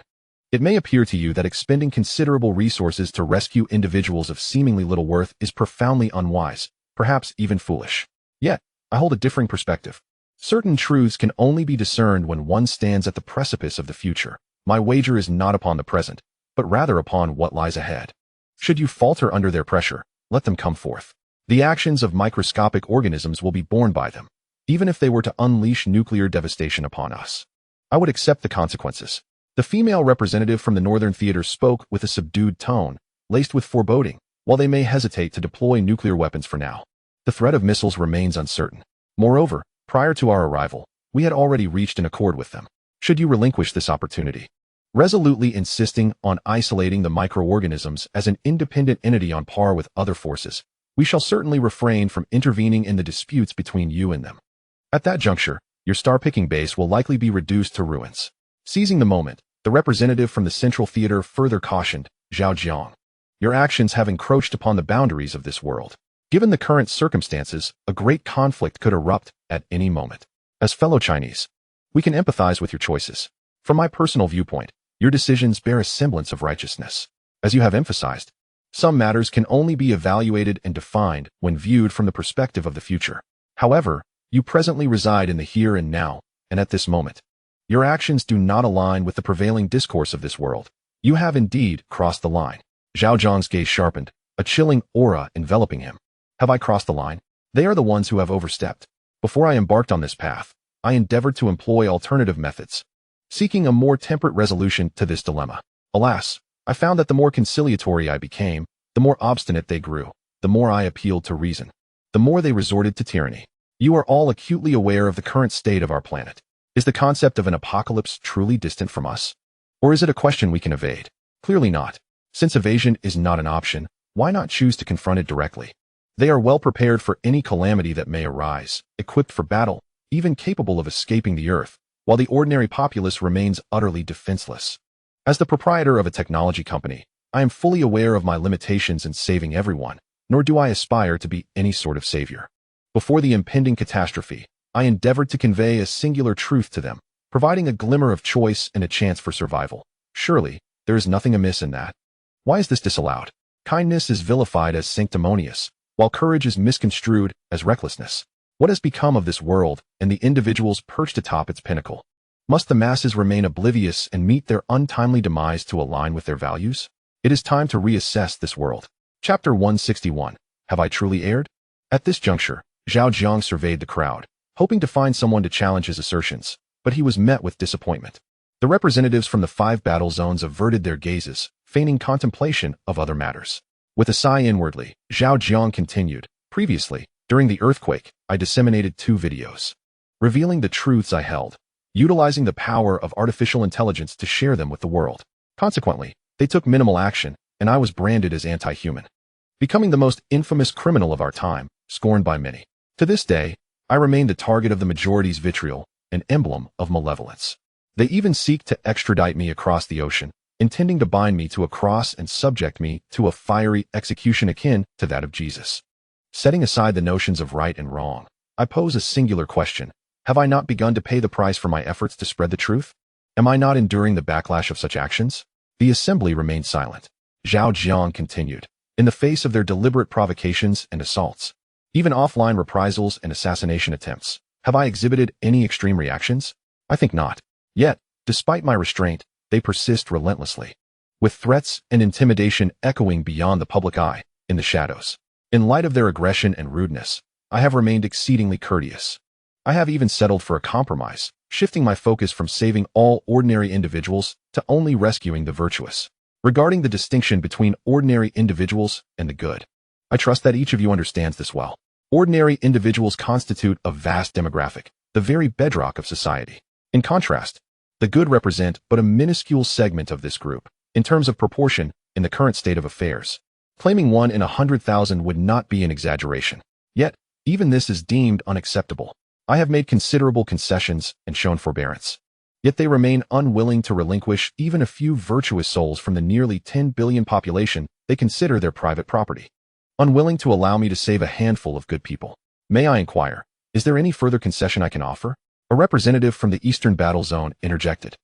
It may appear to you that expending considerable resources to rescue individuals of seemingly little worth is profoundly unwise, perhaps even foolish. Yet, I hold a differing perspective. Certain truths can only be discerned when one stands at the precipice of the future. My wager is not upon the present, but rather upon what lies ahead. Should you falter under their pressure, let them come forth. The actions of microscopic organisms will be borne by them, even if they were to unleash nuclear devastation upon us. I would accept the consequences. The female representative from the Northern Theater spoke with a subdued tone, laced with foreboding. While they may hesitate to deploy nuclear weapons for now, the threat of missiles remains uncertain. Moreover, prior to our arrival, we had already reached an accord with them. Should you relinquish this opportunity, resolutely insisting on isolating the microorganisms as an independent entity on par with other forces, we shall certainly refrain from intervening in the disputes between you and them. At that juncture, your star-picking base will likely be reduced to ruins. Seizing the moment, the representative from the Central Theater further cautioned, Zhao Jiang, your actions have encroached upon the boundaries of this world. Given the current circumstances, a great conflict could erupt at any moment. As fellow Chinese, we can empathize with your choices. From my personal viewpoint, your decisions bear a semblance of righteousness. As you have emphasized, some matters can only be evaluated and defined when viewed from the perspective of the future. However, you presently reside in the here and now, and at this moment, your actions do not align with the prevailing discourse of this world. You have indeed crossed the line. Zhao Jiang's gaze sharpened, a chilling aura enveloping him. Have I crossed the line? They are the ones who have overstepped. Before I embarked on this path, I endeavored to employ alternative methods, seeking a more temperate resolution to this dilemma. Alas, I found that the more conciliatory I became, the more obstinate they grew, the more I appealed to reason, the more they resorted to tyranny. You are all acutely aware of the current state of our planet. Is the concept of an apocalypse truly distant from us? Or is it a question we can evade? Clearly not. Since evasion is not an option, why not choose to confront it directly? They are well prepared for any calamity that may arise, equipped for battle, even capable of escaping the earth, while the ordinary populace remains utterly defenseless. As the proprietor of a technology company, I am fully aware of my limitations in saving everyone, nor do I aspire to be any sort of savior. Before the impending catastrophe, I endeavored to convey a singular truth to them, providing a glimmer of choice and a chance for survival. Surely, there is nothing amiss in that. Why is this disallowed? Kindness is vilified as sanctimonious, while courage is misconstrued as recklessness. What has become of this world and the individuals perched atop its pinnacle? Must the masses remain oblivious and meet their untimely demise to align with their values? It is time to reassess this world. Chapter 161. Have I truly erred? At this juncture, Zhao Jiang surveyed the crowd, hoping to find someone to challenge his assertions, but he was met with disappointment. The representatives from the 5 battle zones averted their gazes, feigning contemplation of other matters. With a sigh inwardly, Zhao Jiang continued, previously, during the earthquake, I disseminated 2 videos, revealing the truths I held, utilizing the power of artificial intelligence to share them with the world. Consequently, they took minimal action, and I was branded as anti-human, becoming the most infamous criminal of our time, scorned by many. To this day, I remain the target of the majority's vitriol, an emblem of malevolence. They even seek to extradite me across the ocean, intending to bind me to a cross and subject me to a fiery execution akin to that of Jesus. Setting aside the notions of right and wrong, I pose a singular question. Have I not begun to pay the price for my efforts to spread the truth? Am I not enduring the backlash of such actions? The assembly remained silent. Zhao Jiang continued. In the face of their deliberate provocations and assaults, even offline reprisals and assassination attempts, have I exhibited any extreme reactions? I think not. Yet, despite my restraint, they persist relentlessly, with threats and intimidation echoing beyond the public eye, in the shadows. In light of their aggression and rudeness, I have remained exceedingly courteous. I have even settled for a compromise, shifting my focus from saving all ordinary individuals to only rescuing the virtuous. Regarding the distinction between ordinary individuals and the good, I trust that each of you understands this well. Ordinary individuals constitute a vast demographic, the very bedrock of society. In contrast, the good represent but a minuscule segment of this group, in terms of proportion, in the current state of affairs. Claiming 1 in 100,000 would not be an exaggeration. Yet, even this is deemed unacceptable. I have made considerable concessions and shown forbearance. Yet they remain unwilling to relinquish even a few virtuous souls from the nearly 10 billion population they consider their private property. Unwilling to allow me to save a handful of good people. May I inquire, is there any further concession I can offer? A representative from the Eastern Battle Zone interjected.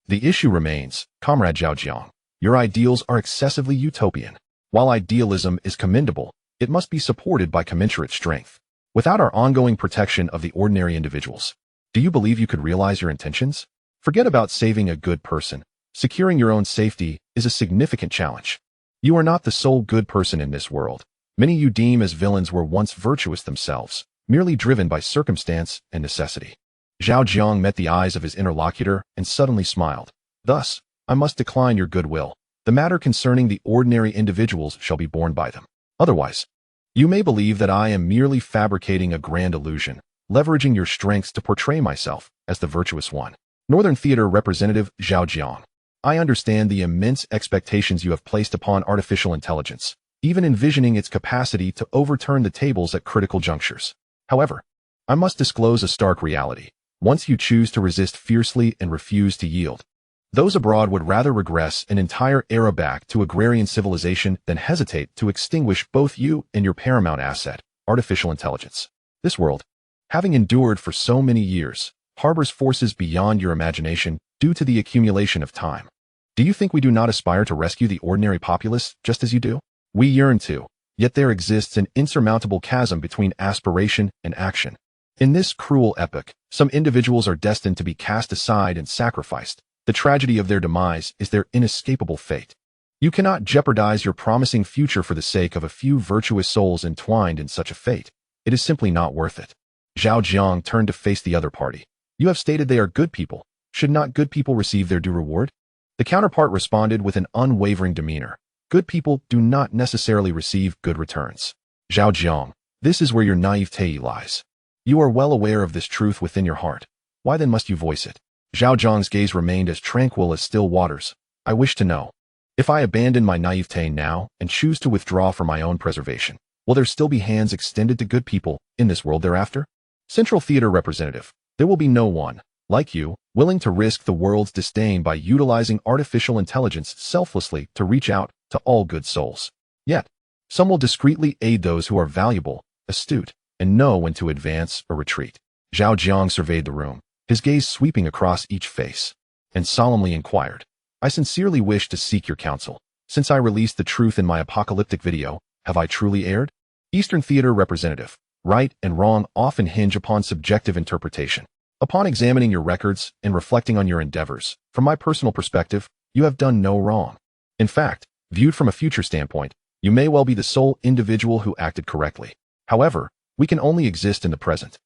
The issue remains, Comrade Zhao Jiang. Your ideals are excessively utopian. While idealism is commendable, it must be supported by commensurate strength. Without our ongoing protection of the ordinary individuals, do you believe you could realize your intentions? Forget about saving a good person. Securing your own safety is a significant challenge. You are not the sole good person in this world. Many you deem as villains were once virtuous themselves, merely driven by circumstance and necessity. Zhao Jiang met the eyes of his interlocutor and suddenly smiled. Thus, I must decline your goodwill. The matter concerning the ordinary individuals shall be borne by them. Otherwise, you may believe that I am merely fabricating a grand illusion, leveraging your strengths to portray myself as the virtuous one. Northern Theater Representative Zhao Jiang. I understand the immense expectations you have placed upon artificial intelligence, even envisioning its capacity to overturn the tables at critical junctures. However, I must disclose a stark reality. Once you choose to resist fiercely and refuse to yield, those abroad would rather regress an entire era back to agrarian civilization than hesitate to extinguish both you and your paramount asset, artificial intelligence. This world, having endured for so many years, harbors forces beyond your imagination due to the accumulation of time. Do you think we do not aspire to rescue the ordinary populace just as you do? We yearn to, yet there exists an insurmountable chasm between aspiration and action. In this cruel epoch, some individuals are destined to be cast aside and sacrificed. The tragedy of their demise is their inescapable fate. You cannot jeopardize your promising future for the sake of a few virtuous souls entwined in such a fate. It is simply not worth it. Zhao Jiang turned to face the other party. You have stated they are good people. Should not good people receive their due reward? The counterpart responded with an unwavering demeanor. Good people do not necessarily receive good returns. Zhao Jiang, this is where your naivete lies. You are well aware of this truth within your heart. Why then must you voice it? Zhao Jiang's gaze remained as tranquil as still waters. I wish to know, if I abandon my naivete now and choose to withdraw for my own preservation, will there still be hands extended to good people in this world thereafter? Central Theater Representative, there will be no one, like you, willing to risk the world's disdain by utilizing artificial intelligence selflessly to reach out to all good souls. Yet, some will discreetly aid those who are valuable, astute, and know when to advance or retreat. Zhao Jiang surveyed the room, his gaze sweeping across each face, and solemnly inquired, I sincerely wish to seek your counsel. Since I released the truth in my apocalyptic video, have I truly erred? Eastern Theater Representative. Right and wrong often hinge upon subjective interpretation. Upon examining your records and reflecting on your endeavors, from my personal perspective, you have done no wrong. In fact, viewed from a future standpoint, you may well be the sole individual who acted correctly. However, we can only exist in the present.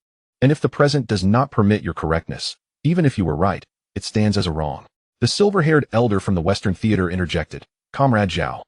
And if the present does not permit your correctness, even if you were right, it stands as a wrong. The silver-haired elder from the Western Theater interjected, Comrade Zhao,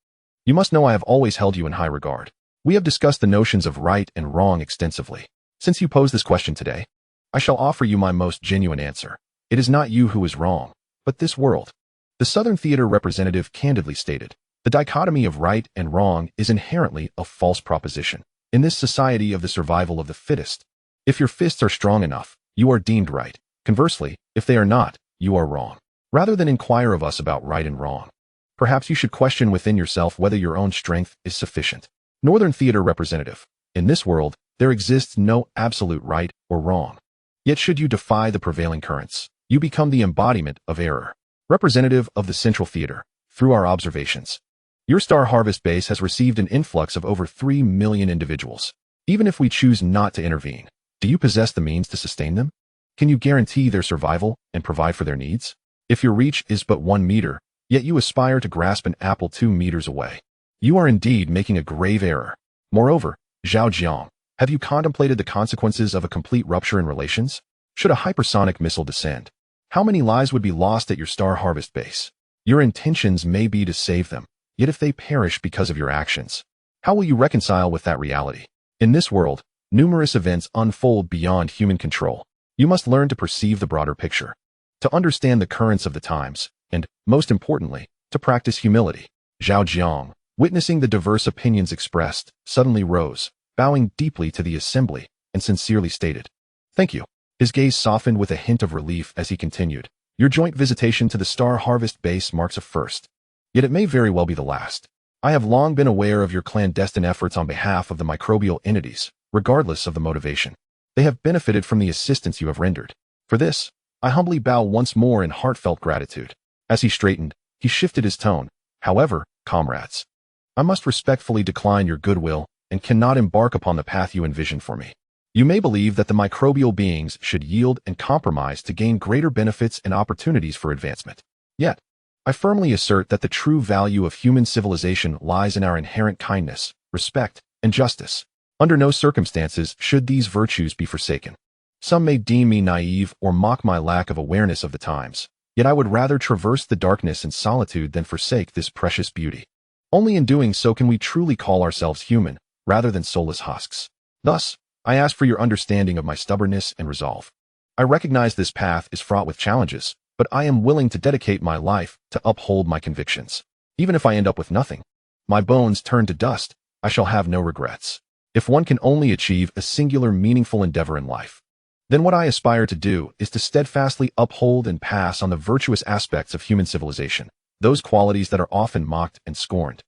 you must know I have always held you in high regard. We have discussed the notions of right and wrong extensively. Since you pose this question today, I shall offer you my most genuine answer. It is not you who is wrong, but this world. The Southern Theater representative candidly stated, the dichotomy of right and wrong is inherently a false proposition. In this society of the survival of the fittest, if your fists are strong enough, you are deemed right. Conversely, if they are not, you are wrong. Rather than inquire of us about right and wrong, perhaps you should question within yourself whether your own strength is sufficient. Northern Theater representative. In this world, there exists no absolute right or wrong. Yet should you defy the prevailing currents, you become the embodiment of error. Representative of the Central Theater. Through our observations, your Star Harvest base has received an influx of over 3 million individuals. Even if we choose not to intervene, do you possess the means to sustain them? Can you guarantee their survival and provide for their needs? If your reach is but 1 meter, yet you aspire to grasp an apple 2 meters away, you are indeed making a grave error. Moreover, Zhao Jiang, have you contemplated the consequences of a complete rupture in relations? Should a hypersonic missile descend, how many lives would be lost at your Star Harvest base? Your intentions may be to save them, yet if they perish because of your actions, how will you reconcile with that reality? In this world, numerous events unfold beyond human control. You must learn to perceive the broader picture, to understand the currents of the times, and, most importantly, to practice humility. Zhao Jiang, witnessing the diverse opinions expressed, suddenly rose, bowing deeply to the assembly, and sincerely stated, "Thank you." His gaze softened with a hint of relief as he continued, "Your joint visitation to the Star Harvest base marks a first. Yet it may very well be the last. I have long been aware of your clandestine efforts on behalf of the microbial entities, regardless of the motivation. They have benefited from the assistance you have rendered. For this, I humbly bow once more in heartfelt gratitude." As he straightened, he shifted his tone. "However, comrades, I must respectfully decline your goodwill and cannot embark upon the path you envision for me. You may believe that the microbial beings should yield and compromise to gain greater benefits and opportunities for advancement. Yet, I firmly assert that the true value of human civilization lies in our inherent kindness, respect, and justice. Under no circumstances should these virtues be forsaken. Some may deem me naive or mock my lack of awareness of the times, yet I would rather traverse the darkness and solitude than forsake this precious beauty. Only in doing so can we truly call ourselves human, rather than soulless husks. Thus, I ask for your understanding of my stubbornness and resolve. I recognize this path is fraught with challenges, but I am willing to dedicate my life to uphold my convictions. Even if I end up with nothing, my bones turn to dust, I shall have no regrets. If one can only achieve a singular meaningful endeavor in life, then what I aspire to do is to steadfastly uphold and pass on the virtuous aspects of human civilization, those qualities that are often mocked and scorned,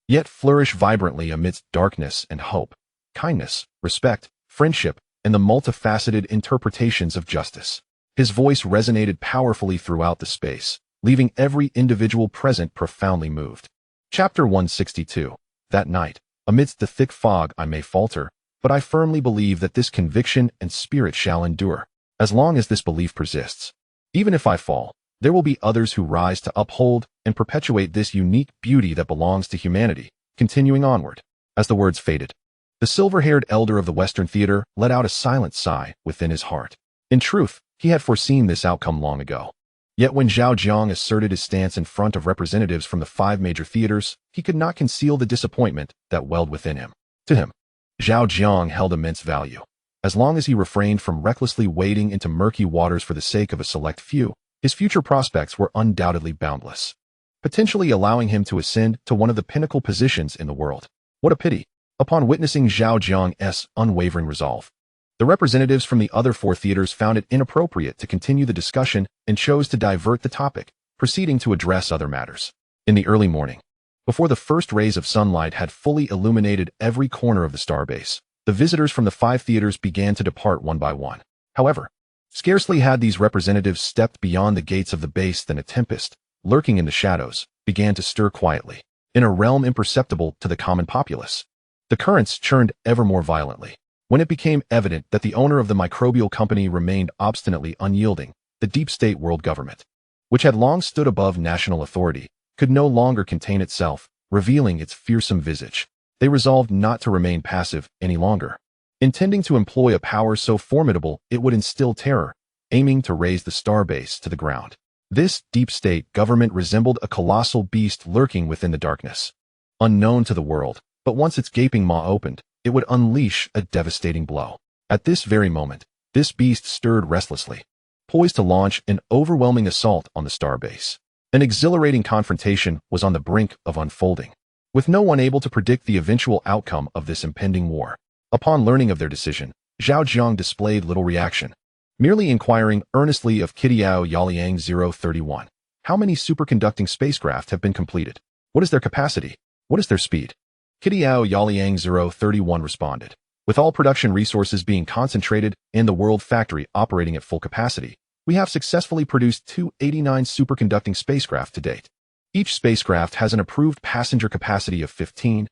yet flourish vibrantly amidst darkness and hope, kindness, respect, friendship, and the multifaceted interpretations of justice." His voice resonated powerfully throughout the space, leaving every individual present profoundly moved. Chapter 162. That night, amidst the thick fog I may falter, but I firmly believe that this conviction and spirit shall endure. As long as this belief persists, even if I fall, there will be others who rise to uphold and perpetuate this unique beauty that belongs to humanity. Continuing onward. As the words faded, the silver-haired elder of the Western Theater let out a silent sigh within his heart. In truth, he had foreseen this outcome long ago. Yet when Zhao Jiang asserted his stance in front of representatives from the 5 major theaters, he could not conceal the disappointment that welled within him. To him, Zhao Jiang held immense value. As long as he refrained from recklessly wading into murky waters for the sake of a select few, his future prospects were undoubtedly boundless, potentially allowing him to ascend to one of the pinnacle positions in the world. What a pity! Upon witnessing Zhao Jiang's unwavering resolve, the representatives from the other 4 theaters found it inappropriate to continue the discussion and chose to divert the topic, proceeding to address other matters. In the early morning, before the first rays of sunlight had fully illuminated every corner of the starbase, the visitors from the 5 theaters began to depart one by one. However, scarcely had these representatives stepped beyond the gates of the base than a tempest, lurking in the shadows, began to stir quietly. in a realm imperceptible to the common populace. The currents churned ever more violently. When it became evident that the owner of the microbial company remained obstinately unyielding, the deep state world government, which had long stood above national authority, could no longer contain itself, revealing its fearsome visage. They resolved not to remain passive any longer, intending to employ a power so formidable it would instill terror, aiming to raise the starbase to the ground. This deep state government resembled a colossal beast lurking within the darkness, unknown to the world, but once its gaping maw opened, it would unleash a devastating blow. At this very moment, this beast stirred restlessly, poised to launch an overwhelming assault on the starbase. An exhilarating confrontation was on the brink of unfolding, with no one able to predict the eventual outcome of this impending war. Upon learning of their decision, Zhao Jiang displayed little reaction, merely inquiring earnestly of Kidiao Yaliang 031. How many superconducting spacecraft have been completed? What is their capacity? What is their speed? Kidiao Yaliang 031 responded. With all production resources being concentrated and the world factory operating at full capacity, we have successfully produced 289 superconducting spacecraft to date. Each spacecraft has an approved passenger capacity of 15,000.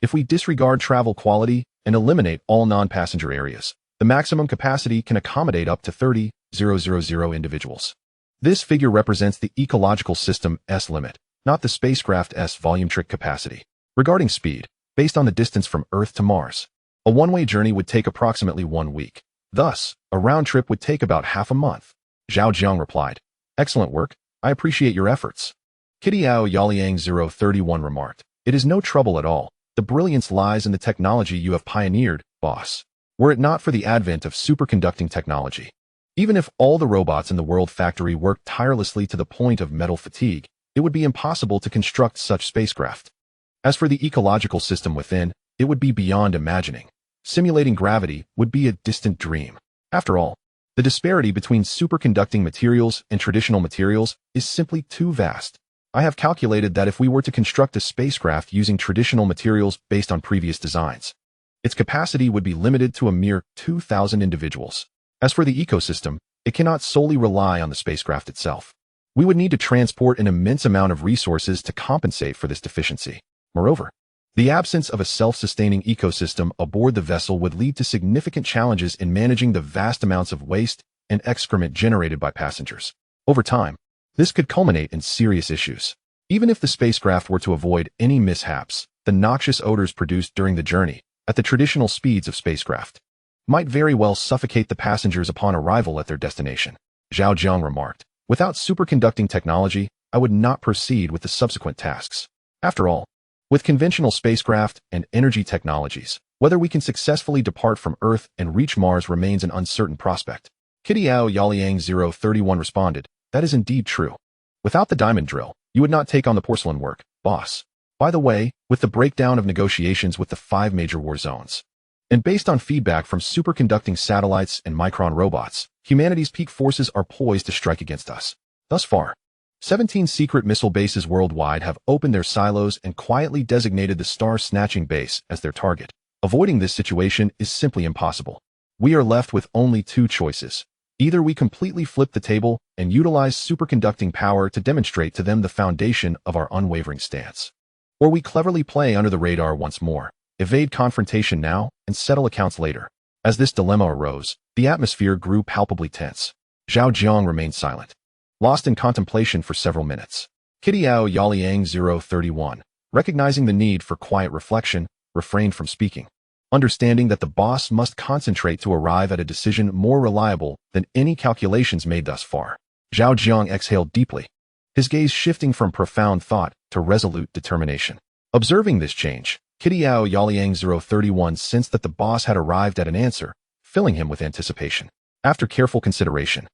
If we disregard travel quality and eliminate all non-passenger areas, the maximum capacity can accommodate up to 30,000 individuals. This figure represents the ecological system's limit, not the spacecraft's volumetric capacity. Regarding speed, based on the distance from Earth to Mars, a one-way journey would take approximately 1 week. Thus, a round trip would take about half a month. Zhao Jiang replied, "Excellent work. I appreciate your efforts." Kidiao Yaliang 031 remarked, "It is no trouble at all. The brilliance lies in the technology you have pioneered, boss. Were it not for the advent of superconducting technology, even if all the robots in the world factory worked tirelessly to the point of metal fatigue, it would be impossible to construct such spacecraft. As for the ecological system within, it would be beyond imagining. Simulating gravity would be a distant dream. After all, the disparity between superconducting materials and traditional materials is simply too vast. I have calculated that if we were to construct a spacecraft using traditional materials based on previous designs, its capacity would be limited to a mere 2,000 individuals. As for the ecosystem, it cannot solely rely on the spacecraft itself. We would need to transport an immense amount of resources to compensate for this deficiency. Moreover, the absence of a self-sustaining ecosystem aboard the vessel would lead to significant challenges in managing the vast amounts of waste and excrement generated by passengers. Over time, this could culminate in serious issues. Even if the spacecraft were to avoid any mishaps, the noxious odors produced during the journey, at the traditional speeds of spacecraft, might very well suffocate the passengers upon arrival at their destination. Zhao Jiang remarked, "Without superconducting technology, I would not proceed with the subsequent tasks. After all, with conventional spacecraft and energy technologies, whether we can successfully depart from Earth and reach Mars remains an uncertain prospect." Kidiao Yaliang 031 responded, "That is indeed true. Without the diamond drill, you would not take on the porcelain work, boss. By the way, with the breakdown of negotiations with the 5 major war zones, and based on feedback from superconducting satellites and micron robots, humanity's peak forces are poised to strike against us. Thus far, 17 secret missile bases worldwide have opened their silos and quietly designated the star-snatching base as their target. Avoiding this situation is simply impossible. We are left with only 2 choices. Either we completely flip the table and utilize superconducting power to demonstrate to them the foundation of our unwavering stance, or we cleverly play under the radar once more, evade confrontation now, and settle accounts later." As this dilemma arose, the atmosphere grew palpably tense. Zhao Jiang remained silent, lost in contemplation for several minutes. Kidiao Yaliang 031, recognizing the need for quiet reflection, refrained from speaking, understanding that the boss must concentrate to arrive at a decision more reliable than any calculations made thus far. Zhao Jiang exhaled deeply, his gaze shifting from profound thought to resolute determination. Observing this change, Kidiao Yaliang 031 sensed that the boss had arrived at an answer, filling him with anticipation. After careful consideration,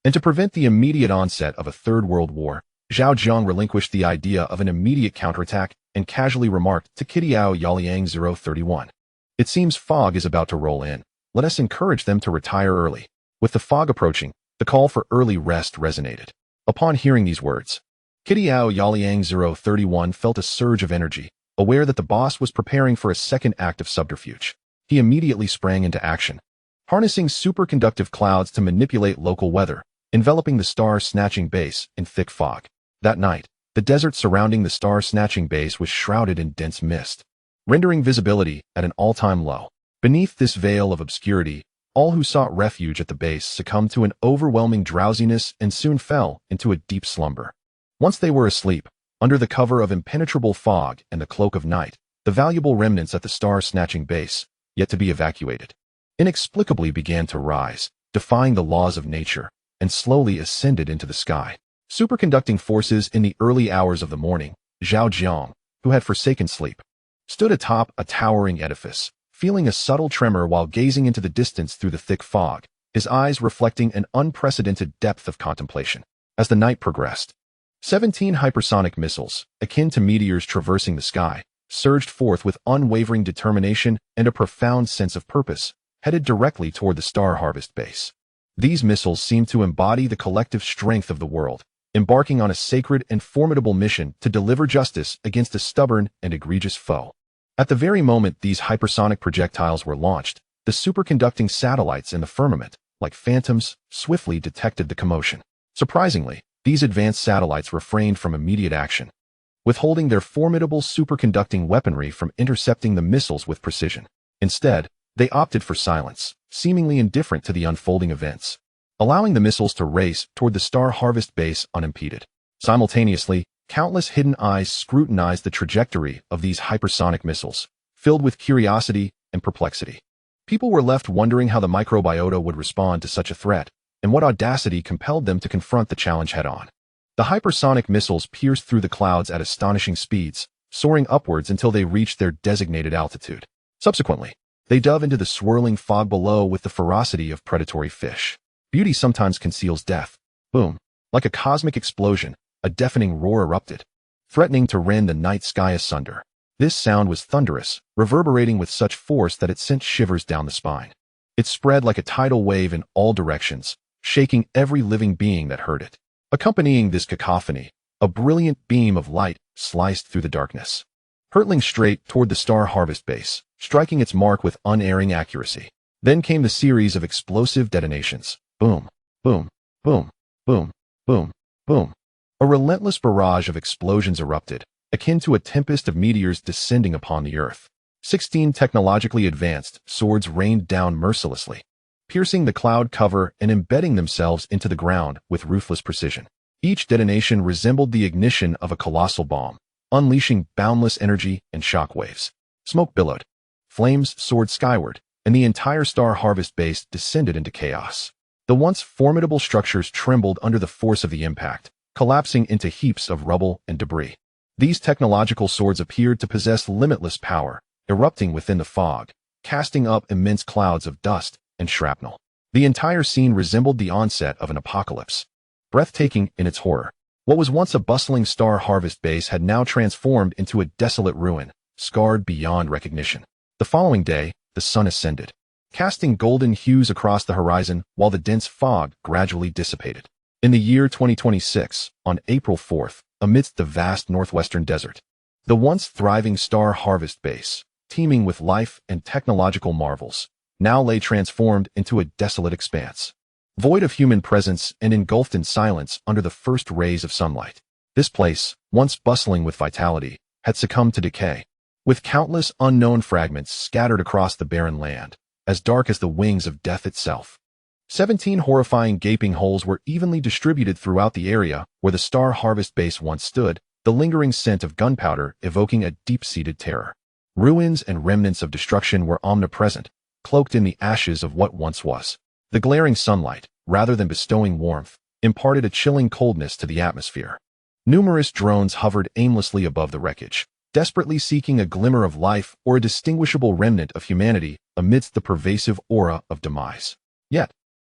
and to prevent the immediate onset of a third world war, Zhao Jiang relinquished the idea of an immediate counterattack and casually remarked to Kidiao Yaliang 031, "It seems fog is about to roll in. Let us encourage them to retire early." With the fog approaching, the call for early rest resonated. Upon hearing these words, Kidiao Yaliang 031 felt a surge of energy, aware that the boss was preparing for a second act of subterfuge. He immediately sprang into action, harnessing superconductive clouds to manipulate local weather, enveloping the star-snatching base in thick fog. That night, The desert surrounding the star-snatching base was shrouded in dense mist, rendering visibility at an all-time low. Beneath this veil of obscurity, all who sought refuge at the base succumbed to an overwhelming drowsiness and soon fell into a deep slumber. Once they were asleep, under the cover of impenetrable fog and the cloak of night, the valuable remnants at the star-snatching base, yet to be evacuated, inexplicably began to rise, defying the laws of nature, and slowly ascended into the sky. Superconducting forces in the early hours of the morning, Zhao Jiang, who had forsaken sleep, stood atop a towering edifice, feeling a subtle tremor while gazing into the distance through the thick fog, his eyes reflecting an unprecedented depth of contemplation. As the night progressed, 17 hypersonic missiles, akin to meteors traversing the sky, surged forth with unwavering determination and a profound sense of purpose, headed directly toward the Star Harvest base. These missiles seemed to embody the collective strength of the world, embarking on a sacred and formidable mission to deliver justice against a stubborn and egregious foe. At the very moment these hypersonic projectiles were launched, the superconducting satellites in the firmament, like phantoms, swiftly detected the commotion. Surprisingly, these advanced satellites refrained from immediate action, withholding their formidable superconducting weaponry from intercepting the missiles with precision. Instead, they opted for silence, seemingly indifferent to the unfolding events, allowing the missiles to race toward the Star Harvest base unimpeded. Simultaneously, countless hidden eyes scrutinized the trajectory of these hypersonic missiles, filled with curiosity and perplexity. People were left wondering how the microbiota would respond to such a threat, and what audacity compelled them to confront the challenge head-on. The hypersonic missiles pierced through the clouds at astonishing speeds, soaring upwards until they reached their designated altitude. Subsequently, they dove into the swirling fog below with the ferocity of predatory fish. Beauty sometimes conceals death. Boom. Like a cosmic explosion, a deafening roar erupted, threatening to rend the night sky asunder. This sound was thunderous, reverberating with such force that it sent shivers down the spine. It spread like a tidal wave in all directions, shaking every living being that heard it. Accompanying this cacophony, a brilliant beam of light sliced through the darkness, hurtling straight toward the Star Harvest base, striking its mark with unerring accuracy. Then came the series of explosive detonations. Boom, boom, boom, boom, boom, boom. A relentless barrage of explosions erupted, akin to a tempest of meteors descending upon the Earth. 16 technologically advanced swords rained down mercilessly, piercing the cloud cover and embedding themselves into the ground with ruthless precision. Each detonation resembled the ignition of a colossal bomb, unleashing boundless energy and shock waves. Smoke billowed, flames soared skyward, and the entire Star Harvest base descended into chaos. The once formidable structures trembled under the force of the impact, collapsing into heaps of rubble and debris. These technological swords appeared to possess limitless power, erupting within the fog, casting up immense clouds of dust and shrapnel. The entire scene resembled the onset of an apocalypse, breathtaking in its horror. What was once a bustling Star Harvest base had now transformed into a desolate ruin, scarred beyond recognition. The following day, the sun ascended, casting golden hues across the horizon while the dense fog gradually dissipated. In the year 2026, on April 4th, amidst the vast northwestern desert, the once thriving Star Harvest base, teeming with life and technological marvels, now lay transformed into a desolate expanse, void of human presence and engulfed in silence under the first rays of sunlight. This place, once bustling with vitality, had succumbed to decay, with countless unknown fragments scattered across the barren land, as dark as the wings of death itself. 17 horrifying gaping holes were evenly distributed throughout the area where the Star Harvest base once stood, the lingering scent of gunpowder evoking a deep-seated terror. Ruins and remnants of destruction were omnipresent, cloaked in the ashes of what once was. The glaring sunlight, rather than bestowing warmth, imparted a chilling coldness to the atmosphere. Numerous drones hovered aimlessly above the wreckage, desperately seeking a glimmer of life or a distinguishable remnant of humanity amidst the pervasive aura of demise. Yet,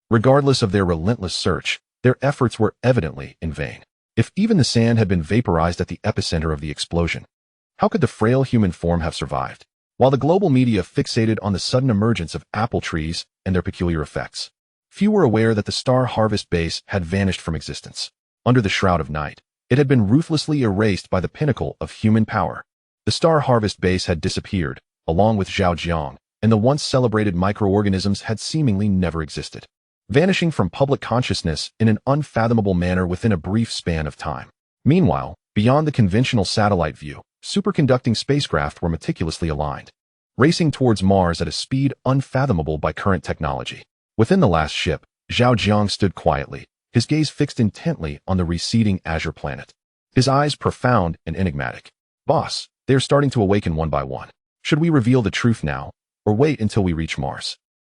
regardless of their relentless search, their efforts were evidently in vain. If even the sand had been vaporized at the epicenter of the explosion, how could the frail human form have survived? While the global media fixated on the sudden emergence of apple trees and their peculiar effects, few were aware that the Star Harvest base had vanished from existence. Under the shroud of night, it had been ruthlessly erased by the pinnacle of human power. The Star Harvest base had disappeared, along with Zhao Jiang, and the once celebrated microorganisms had seemingly never existed, vanishing from public consciousness in an unfathomable manner within a brief span of time. Meanwhile, Beyond the conventional satellite view, superconducting spacecraft were meticulously aligned, racing towards Mars at a speed unfathomable by current technology. Within the last ship, Zhao Jiang stood quietly, his gaze fixed intently on the receding azure planet. His eyes profound and enigmatic. Boss, they are starting to awaken one by one. Should we reveal the truth now, or wait until we reach Mars?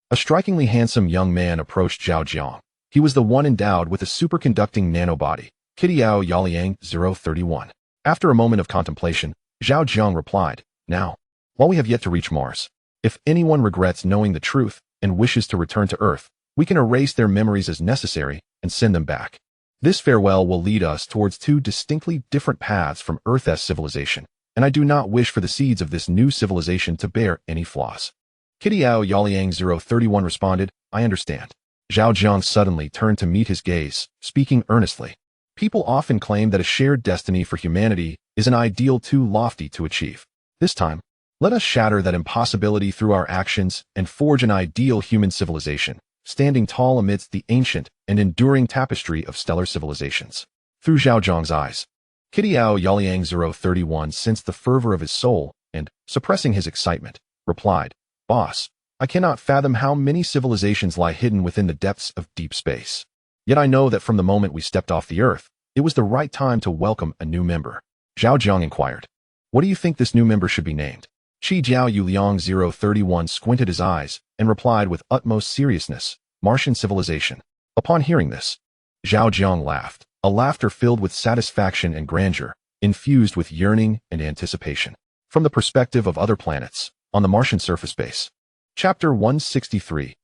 A strikingly handsome young man approached Zhao Jiang. He was the one endowed with a superconducting nanobody, Kidiao Yaliang 031. After a moment of contemplation, Zhao Jiang replied, now, while we have yet to reach Mars, if anyone regrets knowing the truth and wishes to return to Earth, we can erase their memories as necessary and send them back. This farewell will lead us towards two distinctly different paths from Earth's civilization, and I do not wish for the seeds of this new civilization to bear any flaws. Kidiao Yaliang 031 responded, I understand. Zhao Jiang suddenly turned to meet his gaze, speaking earnestly. People often claim that a shared destiny for humanity is an ideal too lofty to achieve. This time, let us shatter that impossibility through our actions and forge an ideal human civilization, standing tall amidst the ancient and enduring tapestry of stellar civilizations. Through Zhao Jiang's eyes, Kidiao Yaliang 031 sensed the fervor of his soul and, suppressing his excitement, replied, Boss, I cannot fathom how many civilizations lie hidden within the depths of deep space. Yet I know that from the moment we stepped off the Earth, it was the right time to welcome a new member. Zhao Jiang inquired, what do you think this new member should be named? Qi Jiao Yuliang 031 squinted his eyes and replied with utmost seriousness, Martian civilization. Upon hearing this, Zhao Jiang laughed, a laughter filled with satisfaction and grandeur, infused with yearning and anticipation. From the perspective of other planets, on the Martian surface base. Chapter 163,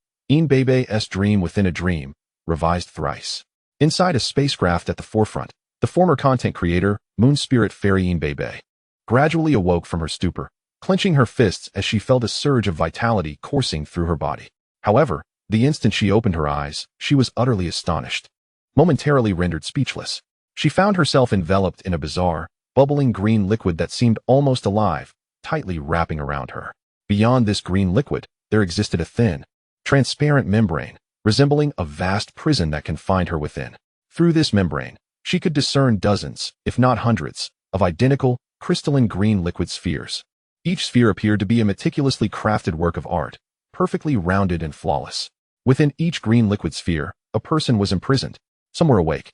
Bebe's Dream Within a Dream, revised thrice. Inside a spacecraft at the forefront, the former content creator, moon spirit fairy Bebe, gradually awoke from her stupor, clenching her fists as she felt a surge of vitality coursing through her body. However, the instant she opened her eyes, she was utterly astonished. Momentarily rendered speechless, she found herself enveloped in a bizarre, bubbling green liquid that seemed almost alive, tightly wrapping around her. Beyond this green liquid, there existed a thin, transparent membrane, resembling a vast prison that confined her within. Through this membrane, she could discern dozens, if not hundreds, of identical, crystalline green liquid spheres. Each sphere appeared to be a meticulously crafted work of art, perfectly rounded and flawless. Within each green liquid sphere, a person was imprisoned. Some were awake,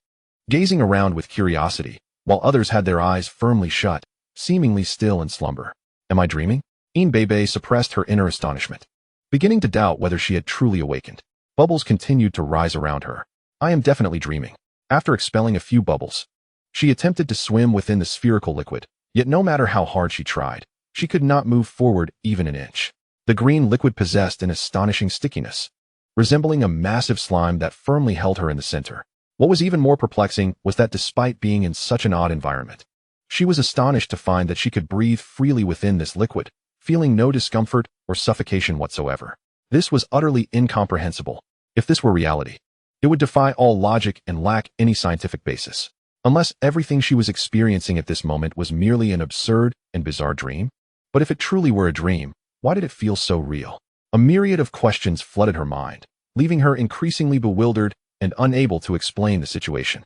gazing around with curiosity, while others had their eyes firmly shut, seemingly still in slumber. Am I dreaming? Bebe suppressed her inner astonishment, beginning to doubt whether she had truly awakened. Bubbles continued to rise around her. I am definitely dreaming. After expelling a few bubbles, she attempted to swim within the spherical liquid, yet no matter how hard she tried, she could not move forward even an inch. The green liquid possessed an astonishing stickiness, resembling a massive slime that firmly held her in the center. What was even more perplexing was that despite being in such an odd environment, she was astonished to find that she could breathe freely within this liquid, feeling no discomfort or suffocation whatsoever. This was utterly incomprehensible. If this were reality, it would defy all logic and lack any scientific basis. Unless everything she was experiencing at this moment was merely an absurd and bizarre dream? But if it truly were a dream, why did it feel so real? A myriad of questions flooded her mind, leaving her increasingly bewildered and unable to explain the situation.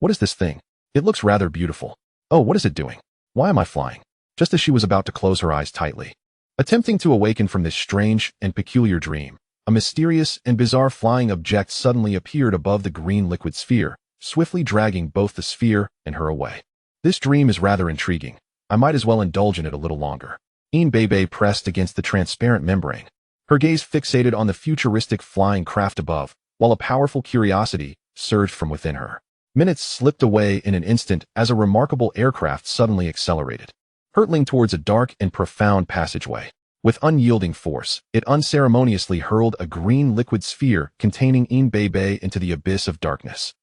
What is this thing? It looks rather beautiful. Oh, what is it doing? Why am I flying? Just as she was about to close her eyes tightly, attempting to awaken from this strange and peculiar dream, a mysterious and bizarre flying object suddenly appeared above the green liquid sphere, swiftly dragging both the sphere and her away. This dream is rather intriguing. I might as well indulge in it a little longer. Bebe pressed against the transparent membrane, her gaze fixated on the futuristic flying craft above, while a powerful curiosity surged from within her. Minutes slipped away in an instant as a remarkable aircraft suddenly accelerated, hurtling towards a dark and profound passageway. With unyielding force, it unceremoniously hurled a green liquid sphere containing Bebe into the abyss of darkness.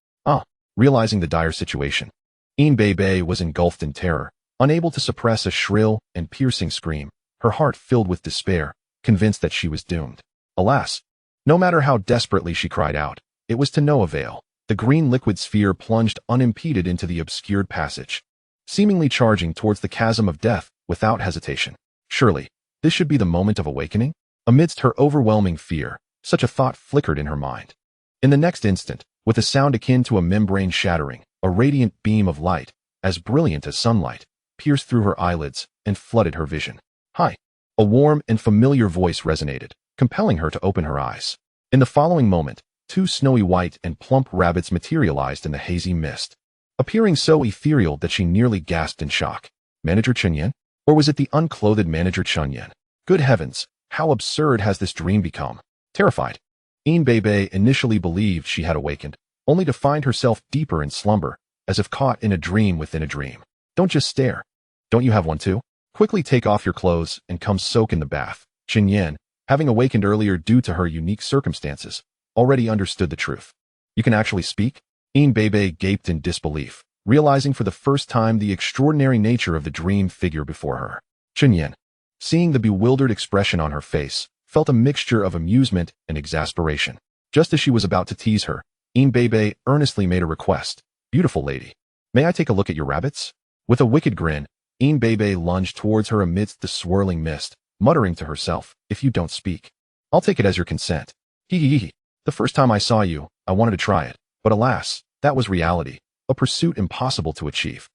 Realizing the dire situation, Bebe was engulfed in terror, unable to suppress a shrill and piercing scream, her heart filled with despair, convinced that she was doomed. Alas, no matter how desperately she cried out, it was to no avail. The green liquid sphere plunged unimpeded into the obscured passage, seemingly charging towards the chasm of death without hesitation. Surely, this should be the moment of awakening? Amidst her overwhelming fear, such a thought flickered in her mind. In the next instant, with a sound akin to a membrane shattering, a radiant beam of light, as brilliant as sunlight, pierced through her eyelids and flooded her vision. "Hi." A warm and familiar voice resonated, compelling her to open her eyes. In the following moment, two snowy white and plump rabbits materialized in the hazy mist, appearing so ethereal that she nearly gasped in shock. Manager Chunyan? Or was it the unclothed Manager Chunyan? Good heavens, how absurd has this dream become? Terrified, Bebe initially believed she had awakened, only to find herself deeper in slumber, as if caught in a dream within a dream. Don't just stare. Don't you have one too? Quickly take off your clothes and come soak in the bath. Chunyan, having awakened earlier due to her unique circumstances, already understood the truth. You can actually speak? Bebe gaped in disbelief, realizing for the first time the extraordinary nature of the dream figure before her. Chunyan, seeing the bewildered expression on her face, felt a mixture of amusement and exasperation. Just as she was about to tease her, Bebe earnestly made a request. Beautiful lady, may I take a look at your rabbits? With a wicked grin, Bebe lunged towards her amidst the swirling mist, muttering to herself, if you don't speak, I'll take it as your consent. Hee hee hee. The first time I saw you, I wanted to try it, but alas, that was reality, a pursuit impossible to achieve.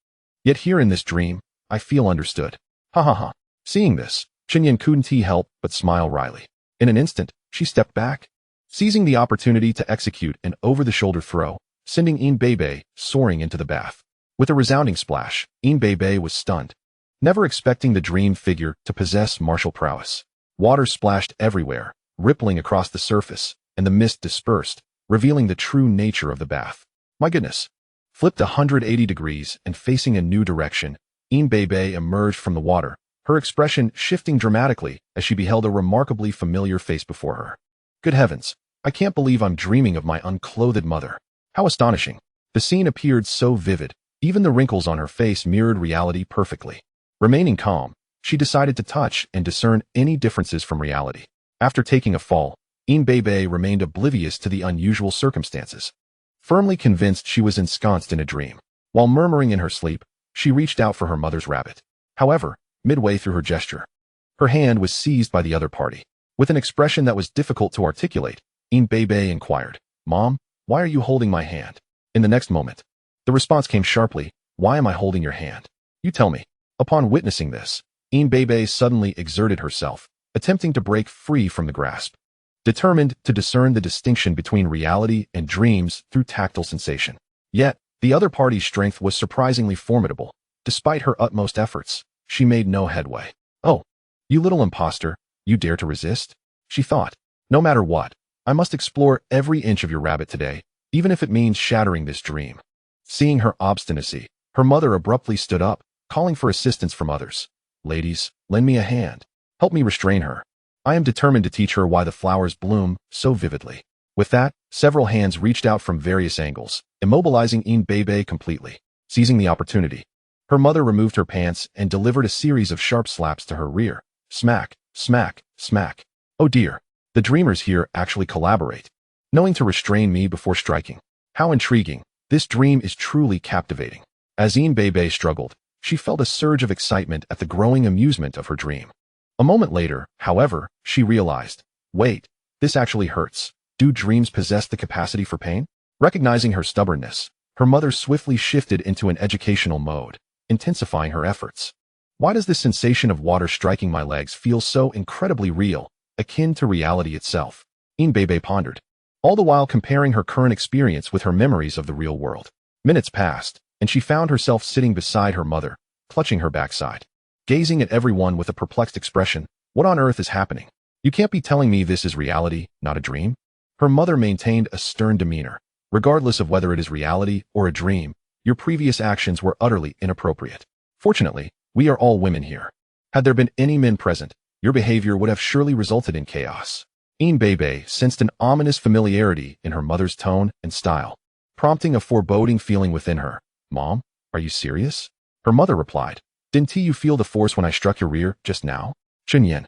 Yet here in this dream, I feel understood. Ha ha ha. Seeing this, Chunyan couldn't help but smile wryly. In an instant, she stepped back, seizing the opportunity to execute an over-the-shoulder throw, sending Bebe soaring into the bath. With a resounding splash, Bebe was stunned, never expecting the dream figure to possess martial prowess. Water splashed everywhere, rippling across the surface, and the mist dispersed, revealing the true nature of the bath. My goodness. Flipped 180 degrees and facing a new direction, Bebe emerged from the water, her expression shifting dramatically as she beheld a remarkably familiar face before her. Good heavens, I can't believe I'm dreaming of my unclothed mother. How astonishing. The scene appeared so vivid, even the wrinkles on her face mirrored reality perfectly. Remaining calm, she decided to touch and discern any differences from reality. After taking a fall, Bebe remained oblivious to the unusual circumstances. Firmly convinced she was ensconced in a dream. While murmuring in her sleep, she reached out for her mother's rabbit. However, midway through her gesture, her hand was seized by the other party. With an expression that was difficult to articulate, Bebe inquired, Mom, why are you holding my hand? In the next moment, the response came sharply, why am I holding your hand? You tell me. Upon witnessing this, Bebe suddenly exerted herself, attempting to break free from the grasp. Determined to discern the distinction between reality and dreams through tactile sensation. Yet, the other party's strength was surprisingly formidable. Despite her utmost efforts, she made no headway. Oh, you little imposter, you dare to resist? She thought. No matter what, I must explore every inch of your rabbit today, even if it means shattering this dream. Seeing her obstinacy, her mother abruptly stood up, calling for assistance from others. Ladies, lend me a hand. Help me restrain her. I am determined to teach her why the flowers bloom so vividly. With that, several hands reached out from various angles, immobilizing Bebe completely. Seizing the opportunity, her mother removed her pants and delivered a series of sharp slaps to her rear. Smack, smack, smack. Oh dear, the dreamers here actually collaborate, knowing to restrain me before striking. How intriguing. This dream is truly captivating. As Bebe struggled, she felt a surge of excitement at the growing amusement of her dream. A moment later, however, she realized, wait, this actually hurts. Do dreams possess the capacity for pain? Recognizing her stubbornness, her mother swiftly shifted into an educational mode, intensifying her efforts. Why does this sensation of water striking my legs feel so incredibly real, akin to reality itself? Bebe pondered, all the while comparing her current experience with her memories of the real world. Minutes passed, and she found herself sitting beside her mother, clutching her backside. Gazing at everyone with a perplexed expression, what on earth is happening? You can't be telling me this is reality, not a dream? Her mother maintained a stern demeanor. Regardless of whether it is reality or a dream, your previous actions were utterly inappropriate. Fortunately, we are all women here. Had there been any men present, your behavior would have surely resulted in chaos. Bebe sensed an ominous familiarity in her mother's tone and style, prompting a foreboding feeling within her. Mom, are you serious? Her mother replied, didn't you feel the force when I struck your rear just now? Chunyan,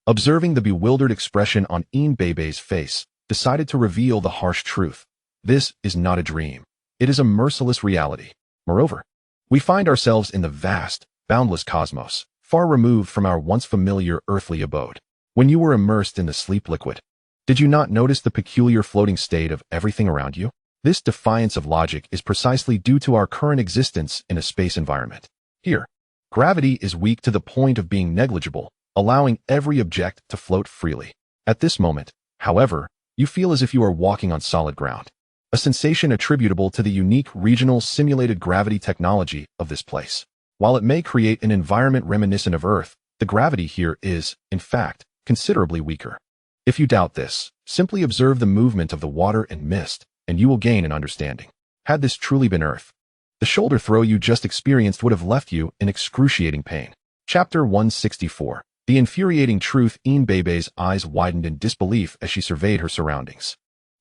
observing the bewildered expression on Bebe's face, decided to reveal the harsh truth. This is not a dream. It is a merciless reality. Moreover, we find ourselves in the vast, boundless cosmos, far removed from our once familiar earthly abode. When you were immersed in the sleep liquid, did you not notice the peculiar floating state of everything around you? This defiance of logic is precisely due to our current existence in a space environment. Here, gravity is weak to the point of being negligible, allowing every object to float freely. At this moment, however, you feel as if you are walking on solid ground, a sensation attributable to the unique regional simulated gravity technology of this place. While it may create an environment reminiscent of Earth, the gravity here is, in fact, considerably weaker. If you doubt this, simply observe the movement of the water and mist, and you will gain an understanding. Had this truly been Earth, the shoulder throw you just experienced would have left you in excruciating pain. Chapter 164. The infuriating truth. Bebe's eyes widened in disbelief as she surveyed her surroundings.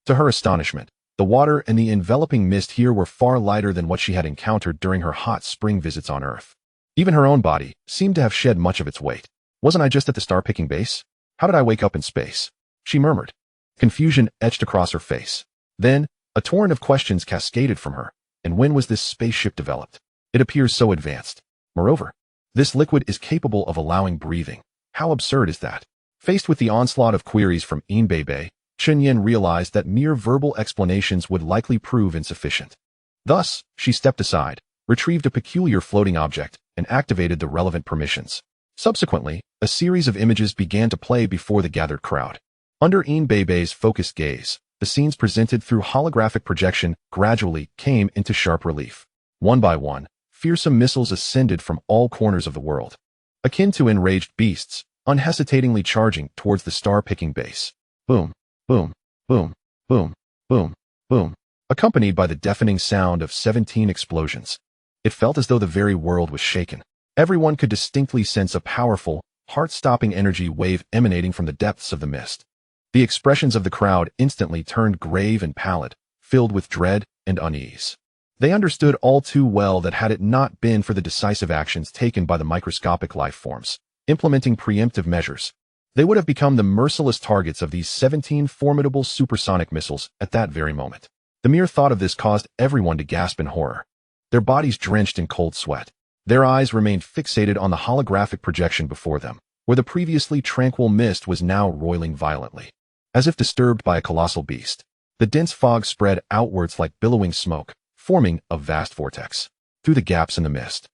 To her astonishment, the water and the enveloping mist here were far lighter than what she had encountered during her hot spring visits on Earth. Even her own body seemed to have shed much of its weight. Wasn't I just at the star-picking base? How did I wake up in space? She murmured. Confusion etched across her face. Then, a torrent of questions cascaded from her. And when was this spaceship developed? It appears so advanced. Moreover, this liquid is capable of allowing breathing. How absurd is that? Faced with the onslaught of queries from Bebe, Chunyan realized that mere verbal explanations would likely prove insufficient. Thus, she stepped aside, retrieved a peculiar floating object, and activated the relevant permissions. Subsequently, a series of images began to play before the gathered crowd. Under Bebe's focused gaze, the scenes presented through holographic projection gradually came into sharp relief. One by one, fearsome missiles ascended from all corners of the world, akin to enraged beasts, unhesitatingly charging towards the star-picking base. Boom, boom, boom, boom, boom, boom, accompanied by the deafening sound of 17 explosions. It felt as though the very world was shaken. Everyone could distinctly sense a powerful, heart-stopping energy wave emanating from the depths of the mist. The expressions of the crowd instantly turned grave and pallid, filled with dread and unease. They understood all too well that had it not been for the decisive actions taken by the microscopic life forms, implementing preemptive measures, they would have become the merciless targets of these 17 formidable supersonic missiles at that very moment. The mere thought of this caused everyone to gasp in horror. Their bodies drenched in cold sweat. Their eyes remained fixated on the holographic projection before them, where the previously tranquil mist was now roiling violently. As if disturbed by a colossal beast, the dense fog spread outwards like billowing smoke, forming a vast vortex. Through the gaps in the mist,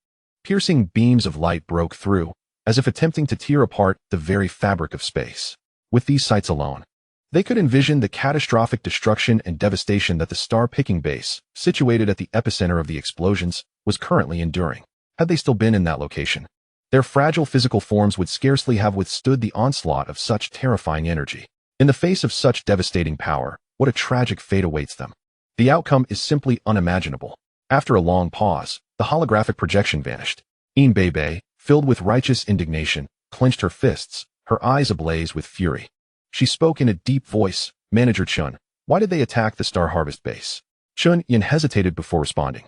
piercing beams of light broke through, as if attempting to tear apart the very fabric of space. With these sights alone, they could envision the catastrophic destruction and devastation that the star-picking base, situated at the epicenter of the explosions, was currently enduring. Had they still been in that location, their fragile physical forms would scarcely have withstood the onslaught of such terrifying energy. In the face of such devastating power, what a tragic fate awaits them. The outcome is simply unimaginable. After a long pause, the holographic projection vanished. Bebe, filled with righteous indignation, clenched her fists, her eyes ablaze with fury. She spoke in a deep voice. Manager Chun, why did they attack the Star Harvest base? Chun Yin hesitated before responding.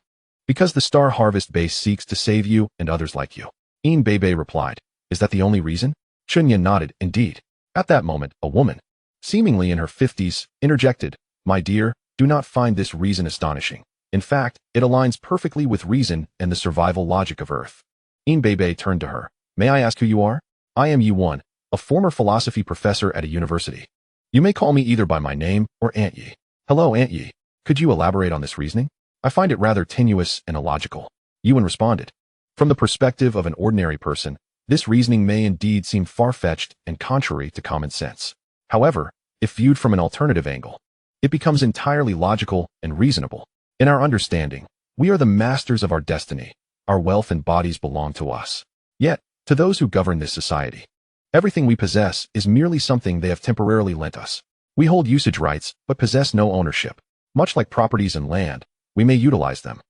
Because the Star Harvest base seeks to save you and others like you. Bebe replied. Is that the only reason? Chun Yin nodded. Indeed. At that moment, a woman, seemingly in her 50s, interjected, My dear, do not find this reason astonishing. In fact, it aligns perfectly with reason and the survival logic of Earth. Bebe turned to her. May I ask who you are? I am Yu1, a former philosophy professor at a university. You may call me either by my name or Aunt Yi. Hello, Aunt Yi. Could you elaborate on this reasoning? I find it rather tenuous and illogical. Yuan responded. From the perspective of an ordinary person, this reasoning may indeed seem far-fetched and contrary to common sense. However, if viewed from an alternative angle, it becomes entirely logical and reasonable. In our understanding, we are the masters of our destiny. Our wealth and bodies belong to us. Yet, to those who govern this society, everything we possess is merely something they have temporarily lent us. We hold usage rights, but possess no ownership. Much like properties and land, we may utilize them,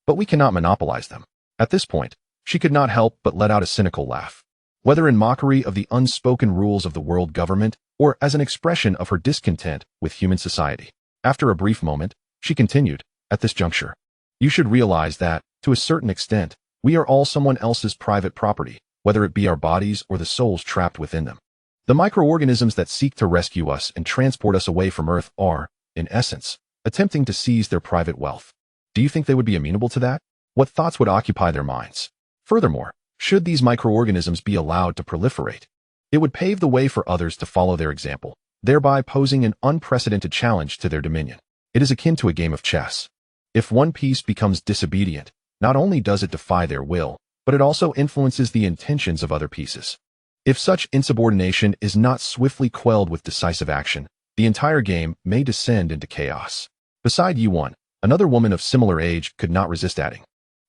but we cannot monopolize them. At this point, she could not help but let out a cynical laugh. Whether in mockery of the unspoken rules of the world government, or as an expression of her discontent with human society. After a brief moment, she continued, At this juncture, you should realize that, to a certain extent, we are all someone else's private property, whether it be our bodies or the souls trapped within them. The microorganisms that seek to rescue us and transport us away from Earth are, in essence, attempting to seize their private wealth. Do you think they would be amenable to that? What thoughts would occupy their minds? Furthermore, should these microorganisms be allowed to proliferate, it would pave the way for others to follow their example, thereby posing an unprecedented challenge to their dominion. It is akin to a game of chess. If one piece becomes disobedient, not only does it defy their will, but it also influences the intentions of other pieces. If such insubordination is not swiftly quelled with decisive action, the entire game may descend into chaos. Beside Yuan, another woman of similar age could not resist adding.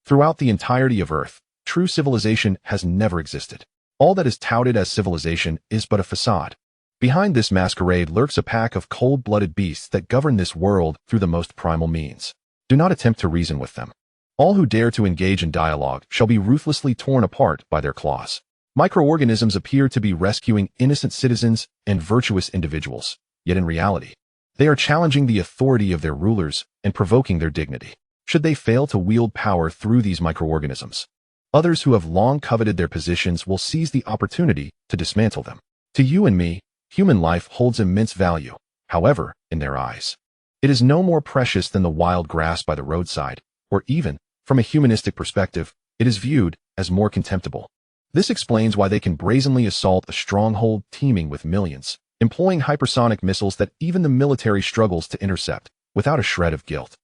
Throughout the entirety of Earth, true civilization has never existed. All that is touted as civilization is but a facade. Behind this masquerade lurks a pack of cold-blooded beasts that govern this world through the most primal means. Do not attempt to reason with them. All who dare to engage in dialogue shall be ruthlessly torn apart by their claws. Microorganisms appear to be rescuing innocent citizens and virtuous individuals, yet in reality, they are challenging the authority of their rulers and provoking their dignity. Should they fail to wield power through these microorganisms, others who have long coveted their positions will seize the opportunity to dismantle them. To you and me, human life holds immense value. However, in their eyes, it is no more precious than the wild grass by the roadside, or even, from a humanistic perspective, it is viewed as more contemptible. This explains why they can brazenly assault a stronghold teeming with millions, employing hypersonic missiles that even the military struggles to intercept, without a shred of guilt.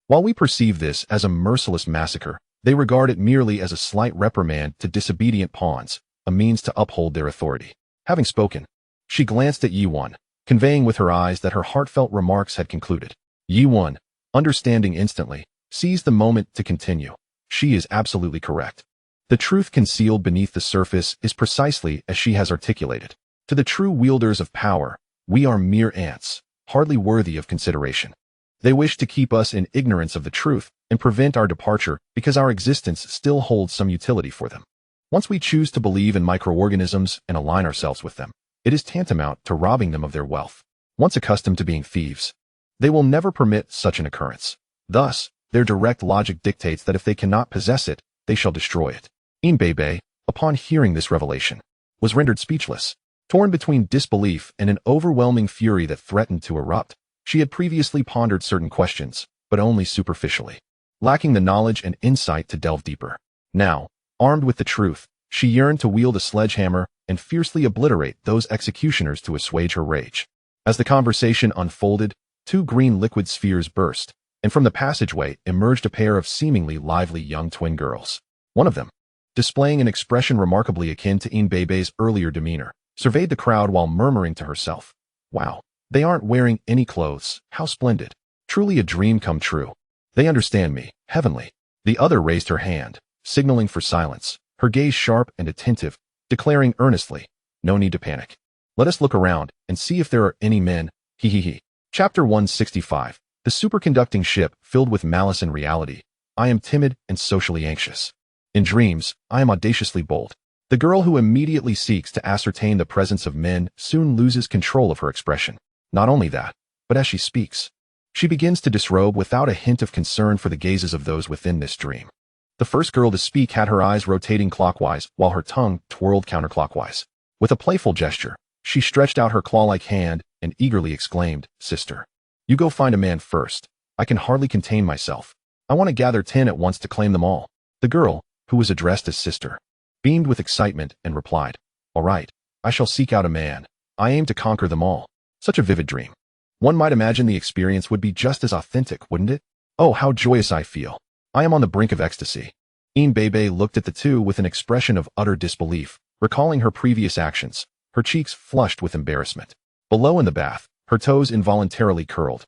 While we perceive this as a merciless massacre, they regard it merely as a slight reprimand to disobedient pawns, a means to uphold their authority. Having spoken, she glanced at Yuan, conveying with her eyes that her heartfelt remarks had concluded. Yuan, understanding instantly, seized the moment to continue. She is absolutely correct. The truth concealed beneath the surface is precisely as she has articulated. To the true wielders of power, we are mere ants, hardly worthy of consideration. They wish to keep us in ignorance of the truth and prevent our departure because our existence still holds some utility for them. Once we choose to believe in microorganisms and align ourselves with them, it is tantamount to robbing them of their wealth. Once accustomed to being thieves, they will never permit such an occurrence. Thus, their direct logic dictates that if they cannot possess it, they shall destroy it. Inbebe, upon hearing this revelation, was rendered speechless. Torn between disbelief and an overwhelming fury that threatened to erupt, she had previously pondered certain questions, but only superficially, lacking the knowledge and insight to delve deeper. Now, armed with the truth, she yearned to wield a sledgehammer and fiercely obliterate those executioners to assuage her rage. As the conversation unfolded, two green liquid spheres burst, and from the passageway emerged a pair of seemingly lively young twin girls. One of them, displaying an expression remarkably akin to Inbebe's earlier demeanor, surveyed the crowd while murmuring to herself, "Wow, they aren't wearing any clothes. How splendid. Truly a dream come true. They understand me. Heavenly." The other raised her hand, signaling for silence, her gaze sharp and attentive, declaring earnestly, "No need to panic. Let us look around and see if there are any men. He he he." Chapter 165. The superconducting ship filled with malice and reality. I am timid and socially anxious. In dreams, I am audaciously bold. The girl who immediately seeks to ascertain the presence of men soon loses control of her expression. Not only that, but as she speaks, she begins to disrobe without a hint of concern for the gazes of those within this dream. The first girl to speak had her eyes rotating clockwise while her tongue twirled counterclockwise. With a playful gesture, she stretched out her claw-like hand and eagerly exclaimed, "Sister, you go find a man first. I can hardly contain myself. I want to gather 10 at once to claim them all." The girl, who was addressed as sister, beamed with excitement and replied, "All right, I shall seek out a man. I aim to conquer them all." Such a vivid dream. One might imagine the experience would be just as authentic, wouldn't it? Oh, how joyous I feel. I am on the brink of ecstasy. Inbebe looked at the two with an expression of utter disbelief, recalling her previous actions, her cheeks flushed with embarrassment. Below in the bath, her toes involuntarily curled,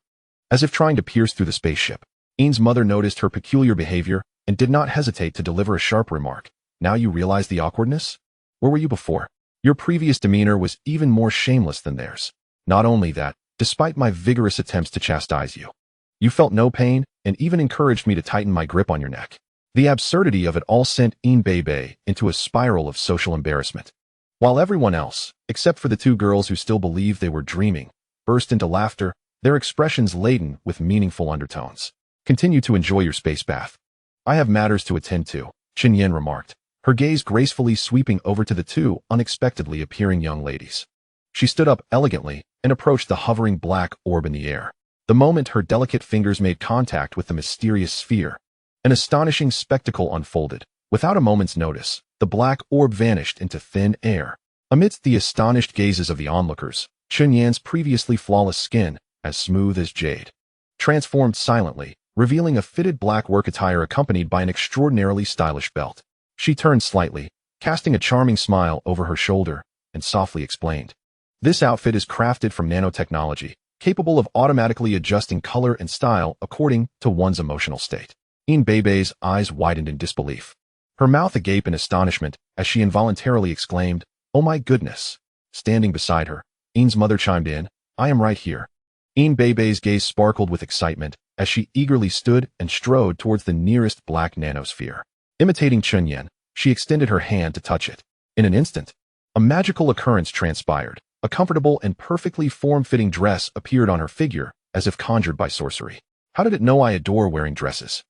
as if trying to pierce through the spaceship. Ian's mother noticed her peculiar behavior and did not hesitate to deliver a sharp remark. "Now you realize the awkwardness? Where were you before? Your previous demeanor was even more shameless than theirs. Not only that, despite my vigorous attempts to chastise you, you felt no pain and even encouraged me to tighten my grip on your neck." The absurdity of it all sent Inbebe into a spiral of social embarrassment, while everyone else, except for the two girls who still believed they were dreaming, burst into laughter, their expressions laden with meaningful undertones. "Continue to enjoy your space bath. I have matters to attend to," Chinyen remarked, her gaze gracefully sweeping over to the two unexpectedly appearing young ladies. She stood up elegantly and approached the hovering black orb in the air. The moment her delicate fingers made contact with the mysterious sphere, an astonishing spectacle unfolded. Without a moment's notice, the black orb vanished into thin air. Amidst the astonished gazes of the onlookers, Chunyan's previously flawless skin, as smooth as jade, transformed silently, revealing a fitted black work attire accompanied by an extraordinarily stylish belt. She turned slightly, casting a charming smile over her shoulder, and softly explained. This outfit is crafted from nanotechnology, capable of automatically adjusting color and style according to one's emotional state. Bei's eyes widened in disbelief. Her mouth agape in astonishment as she involuntarily exclaimed, "Oh my goodness!" Standing beside her, Ian's mother chimed in, "I am right here." Bei's gaze sparkled with excitement as she eagerly stood and strode towards the nearest black nanosphere. Imitating Chunyan, she extended her hand to touch it. In an instant, a magical occurrence transpired. A comfortable and perfectly form-fitting dress appeared on her figure, as if conjured by sorcery. How did it know I adore wearing dresses?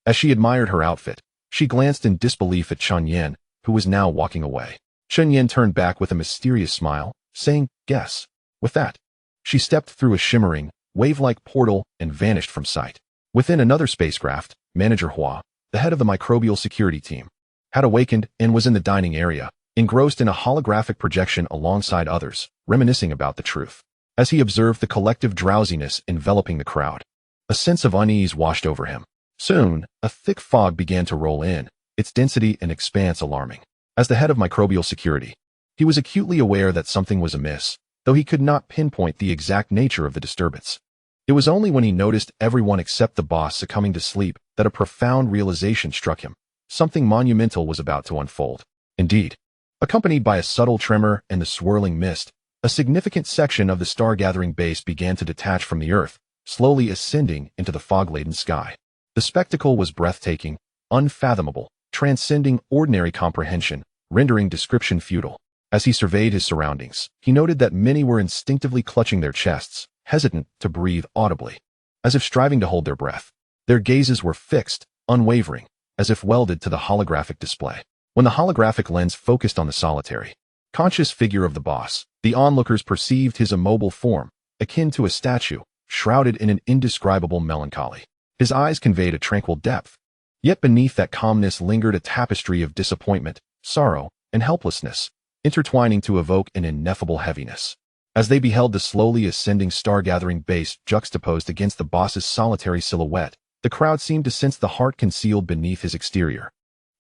As she admired her outfit, she glanced in disbelief at Chunyan, who was now walking away. Chunyan turned back with a mysterious smile, saying, "Guess." With that, she stepped through a shimmering, wave-like portal and vanished from sight. Within another spacecraft, Manager Hua, the head of the microbial security team, had awakened and was in the dining area, engrossed in a holographic projection alongside others, reminiscing about the truth. As he observed the collective drowsiness enveloping the crowd, a sense of unease washed over him. Soon, a thick fog began to roll in, its density and expanse alarming. As the head of microbial security, he was acutely aware that something was amiss, though he could not pinpoint the exact nature of the disturbance. It was only when he noticed everyone except the boss succumbing to sleep that a profound realization struck him. Something monumental was about to unfold. Indeed, accompanied by a subtle tremor and the swirling mist, a significant section of the star-gathering base began to detach from the Earth, slowly ascending into the fog-laden sky. The spectacle was breathtaking, unfathomable, transcending ordinary comprehension, rendering description futile. As he surveyed his surroundings, he noted that many were instinctively clutching their chests, hesitant to breathe audibly, as if striving to hold their breath. Their gazes were fixed, unwavering, as if welded to the holographic display. When the holographic lens focused on the solitary, conscious figure of the boss, the onlookers perceived his immobile form, akin to a statue, shrouded in an indescribable melancholy. His eyes conveyed a tranquil depth, yet beneath that calmness lingered a tapestry of disappointment, sorrow, and helplessness, intertwining to evoke an ineffable heaviness. As they beheld the slowly ascending star-gathering base juxtaposed against the boss's solitary silhouette, the crowd seemed to sense the heart concealed beneath his exterior,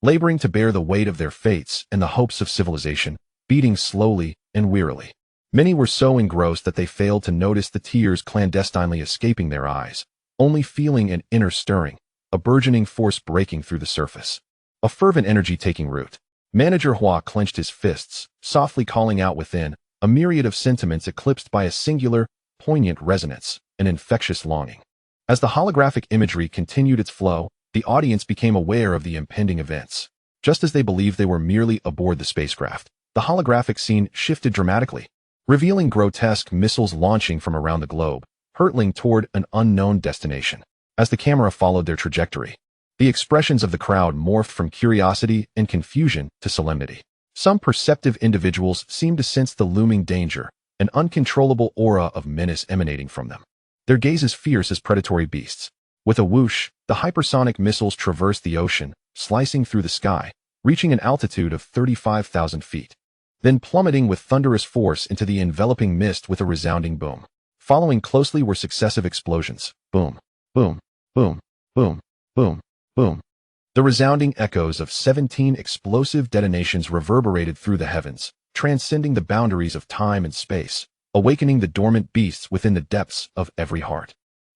laboring to bear the weight of their fates and the hopes of civilization, beating slowly and wearily. Many were so engrossed that they failed to notice the tears clandestinely escaping their eyes, only feeling an inner stirring, a burgeoning force breaking through the surface. A fervent energy taking root. Manager Hua clenched his fists, softly calling out within, a myriad of sentiments eclipsed by a singular, poignant resonance, an infectious longing. As the holographic imagery continued its flow, the audience became aware of the impending events. Just as they believed they were merely aboard the spacecraft, the holographic scene shifted dramatically, revealing grotesque missiles launching from around the globe, hurtling toward an unknown destination. As the camera followed their trajectory, the expressions of the crowd morphed from curiosity and confusion to solemnity. Some perceptive individuals seemed to sense the looming danger, an uncontrollable aura of menace emanating from them. Their gazes fierce as predatory beasts. With a whoosh, the hypersonic missiles traversed the ocean, slicing through the sky, reaching an altitude of 35,000 feet, then plummeting with thunderous force into the enveloping mist with a resounding boom. Following closely were successive explosions. Boom, boom, boom, boom, boom, boom. The resounding echoes of 17 explosive detonations reverberated through the heavens, transcending the boundaries of time and space, awakening the dormant beasts within the depths of every heart,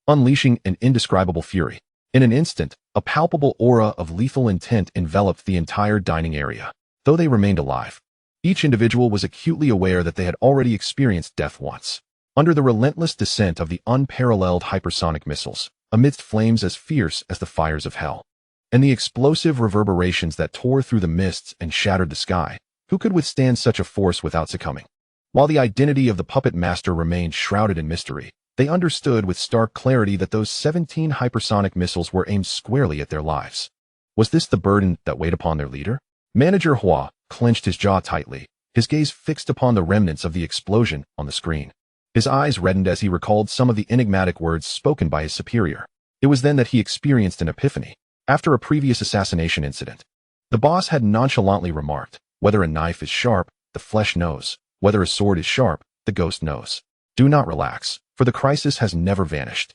unleashing an indescribable fury. In an instant, a palpable aura of lethal intent enveloped the entire dining area. Though they remained alive, each individual was acutely aware that they had already experienced death once. Under the relentless descent of the unparalleled hypersonic missiles, amidst flames as fierce as the fires of hell, and the explosive reverberations that tore through the mists and shattered the sky, who could withstand such a force without succumbing? While the identity of the puppet master remained shrouded in mystery, they understood with stark clarity that those 17 hypersonic missiles were aimed squarely at their lives. Was this the burden that weighed upon their leader? Manager Hua clenched his jaw tightly, his gaze fixed upon the remnants of the explosion on the screen. His eyes reddened as he recalled some of the enigmatic words spoken by his superior. It was then that he experienced an epiphany. After a previous assassination incident, the boss had nonchalantly remarked, "Whether a knife is sharp, the flesh knows. Whether a sword is sharp, the ghost knows. Do not relax, for the crisis has never vanished.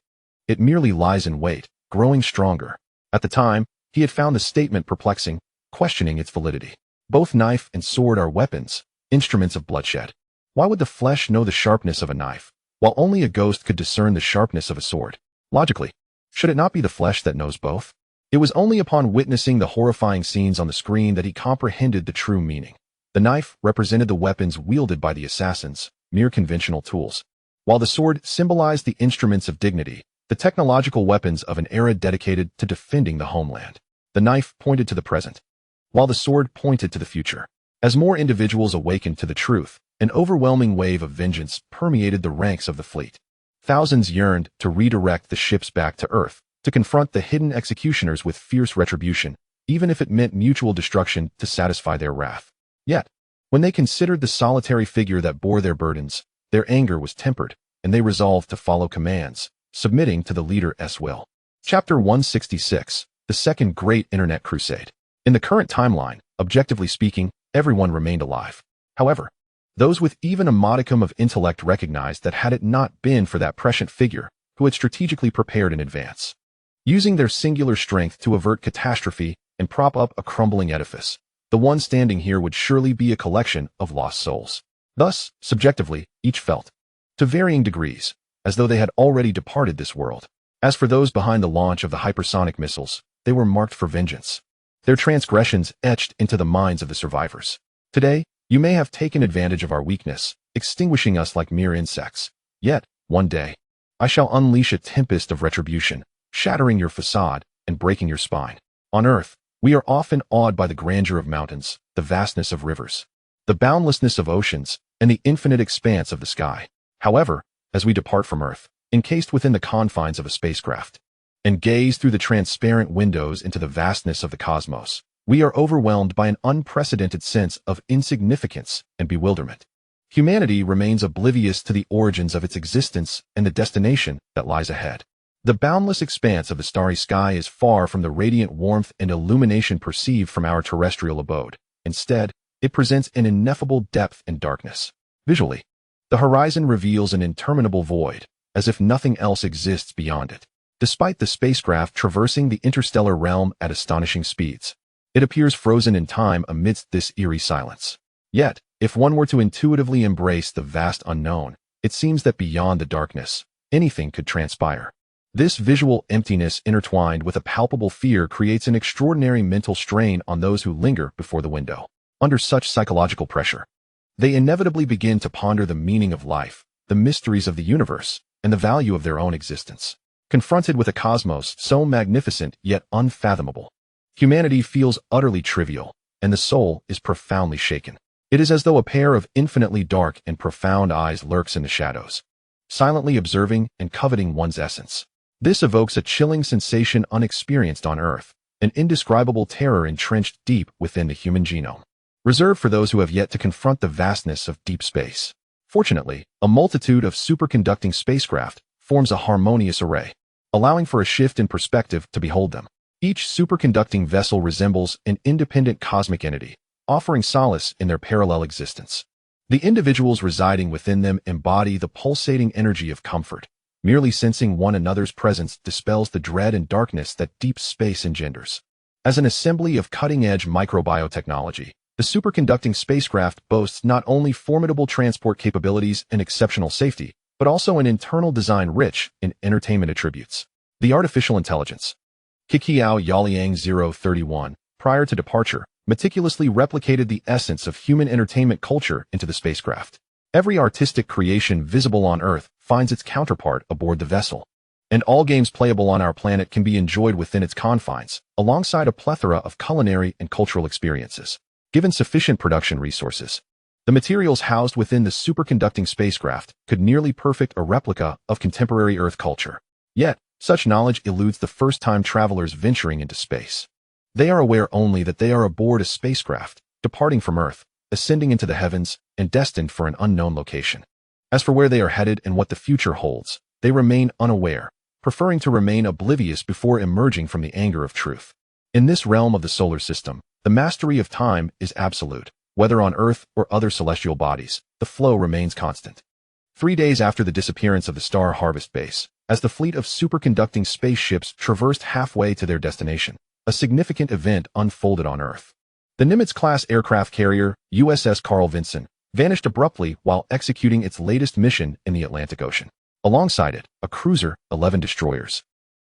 it merely lies in wait, growing stronger. At the time, he had found the statement perplexing, questioning its validity. Both knife and sword are weapons, instruments of bloodshed. Why would the flesh know the sharpness of a knife, while only a ghost could discern the sharpness of a sword? Logically, should it not be the flesh that knows both? It was only upon witnessing the horrifying scenes on the screen that he comprehended the true meaning. The knife represented the weapons wielded by the assassins, mere conventional tools, while the sword symbolized the instruments of dignity, the technological weapons of an era dedicated to defending the homeland. The knife pointed to the present, while the sword pointed to the future. As more individuals awakened to the truth, an overwhelming wave of vengeance permeated the ranks of the fleet. Thousands yearned to redirect the ships back to Earth, to confront the hidden executioners with fierce retribution, even if it meant mutual destruction to satisfy their wrath. Yet, when they considered the solitary figure that bore their burdens, their anger was tempered, and they resolved to follow commands, submitting to the leader's will. Chapter 166, The Second Great Internet Crusade. In the current timeline, objectively speaking, everyone remained alive. However, those with even a modicum of intellect recognized that had it not been for that prescient figure, who had strategically prepared in advance, using their singular strength to avert catastrophe and prop up a crumbling edifice, the one standing here would surely be a collection of lost souls. Thus, subjectively, each felt, to varying degrees, as though they had already departed this world. As for those behind the launch of the hypersonic missiles, they were marked for vengeance, their transgressions etched into the minds of the survivors. Today, you may have taken advantage of our weakness, extinguishing us like mere insects. Yet, one day, I shall unleash a tempest of retribution, shattering your facade and breaking your spine. On Earth, we are often awed by the grandeur of mountains, the vastness of rivers, the boundlessness of oceans, and the infinite expanse of the sky. However, as we depart from Earth, encased within the confines of a spacecraft, and gaze through the transparent windows into the vastness of the cosmos, we are overwhelmed by an unprecedented sense of insignificance and bewilderment. Humanity remains oblivious to the origins of its existence and the destination that lies ahead. The boundless expanse of the starry sky is far from the radiant warmth and illumination perceived from our terrestrial abode. Instead, it presents an ineffable depth and darkness. Visually, the horizon reveals an interminable void, as if nothing else exists beyond it. Despite the spacecraft traversing the interstellar realm at astonishing speeds, it appears frozen in time amidst this eerie silence. Yet, if one were to intuitively embrace the vast unknown, it seems that beyond the darkness, anything could transpire. This visual emptiness intertwined with a palpable fear creates an extraordinary mental strain on those who linger before the window. Under such psychological pressure, they inevitably begin to ponder the meaning of life, the mysteries of the universe, and the value of their own existence. Confronted with a cosmos so magnificent yet unfathomable, humanity feels utterly trivial, and the soul is profoundly shaken. It is as though a pair of infinitely dark and profound eyes lurks in the shadows, silently observing and coveting one's essence. This evokes a chilling sensation unexperienced on Earth, an indescribable terror entrenched deep within the human genome, reserved for those who have yet to confront the vastness of deep space. Fortunately, a multitude of superconducting spacecraft forms a harmonious array, allowing for a shift in perspective to behold them. Each superconducting vessel resembles an independent cosmic entity, offering solace in their parallel existence. The individuals residing within them embody the pulsating energy of comfort. Merely sensing one another's presence dispels the dread and darkness that deep space engenders. As an assembly of cutting-edge microbiotechnology, the superconducting spacecraft boasts not only formidable transport capabilities and exceptional safety, but also an internal design rich in entertainment attributes. The artificial intelligence, Kikiao Yaoliang 031, prior to departure, meticulously replicated the essence of human entertainment culture into the spacecraft. Every artistic creation visible on Earth finds its counterpart aboard the vessel, and all games playable on our planet can be enjoyed within its confines, alongside a plethora of culinary and cultural experiences. Given sufficient production resources, the materials housed within the superconducting spacecraft could nearly perfect a replica of contemporary Earth culture. Yet, such knowledge eludes the first-time travelers venturing into space. They are aware only that they are aboard a spacecraft, departing from Earth, ascending into the heavens, and destined for an unknown location. As for where they are headed and what the future holds, they remain unaware, preferring to remain oblivious before emerging from the anger of truth. In this realm of the solar system, the mastery of time is absolute. Whether on Earth or other celestial bodies, the flow remains constant. 3 days after the disappearance of the Star Harvest base, as the fleet of superconducting spaceships traversed halfway to their destination, a significant event unfolded on Earth. The Nimitz-class aircraft carrier, USS Carl Vinson, vanished abruptly while executing its latest mission in the Atlantic Ocean. Alongside it, a cruiser, 11 destroyers,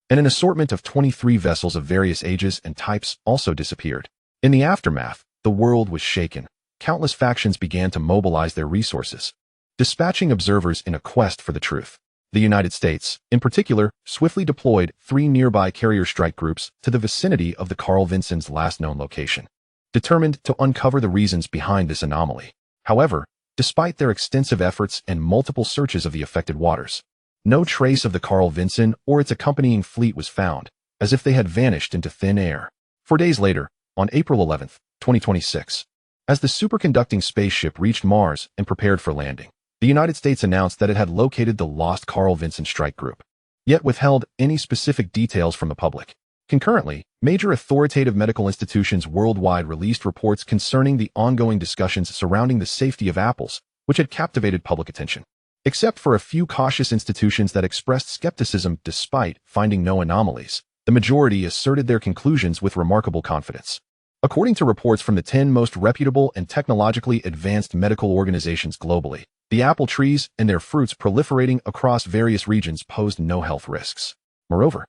and an assortment of 23 vessels of various ages and types also disappeared. In the aftermath, the world was shaken. Countless factions began to mobilize their resources, dispatching observers in a quest for the truth. The United States, in particular, swiftly deployed 3 nearby carrier strike groups to the vicinity of the Carl Vinson's last known location, determined to uncover the reasons behind this anomaly. However, despite their extensive efforts and multiple searches of the affected waters, no trace of the Carl Vinson or its accompanying fleet was found, as if they had vanished into thin air. 4 days later, on April 11, 2026, as the superconducting spaceship reached Mars and prepared for landing, the United States announced that it had located the lost Carl Vinson strike group, yet withheld any specific details from the public. Concurrently, major authoritative medical institutions worldwide released reports concerning the ongoing discussions surrounding the safety of apples, which had captivated public attention. Except for a few cautious institutions that expressed skepticism despite finding no anomalies, the majority asserted their conclusions with remarkable confidence. According to reports from the 10 most reputable and technologically advanced medical organizations globally, the apple trees and their fruits proliferating across various regions posed no health risks. Moreover,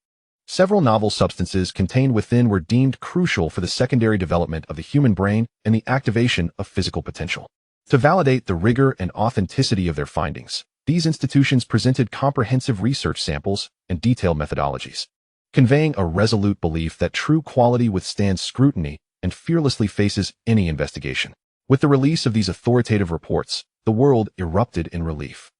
several novel substances contained within were deemed crucial for the secondary development of the human brain and the activation of physical potential. To validate the rigor and authenticity of their findings, these institutions presented comprehensive research samples and detailed methodologies, conveying a resolute belief that true quality withstands scrutiny and fearlessly faces any investigation. With the release of these authoritative reports, the world erupted in relief.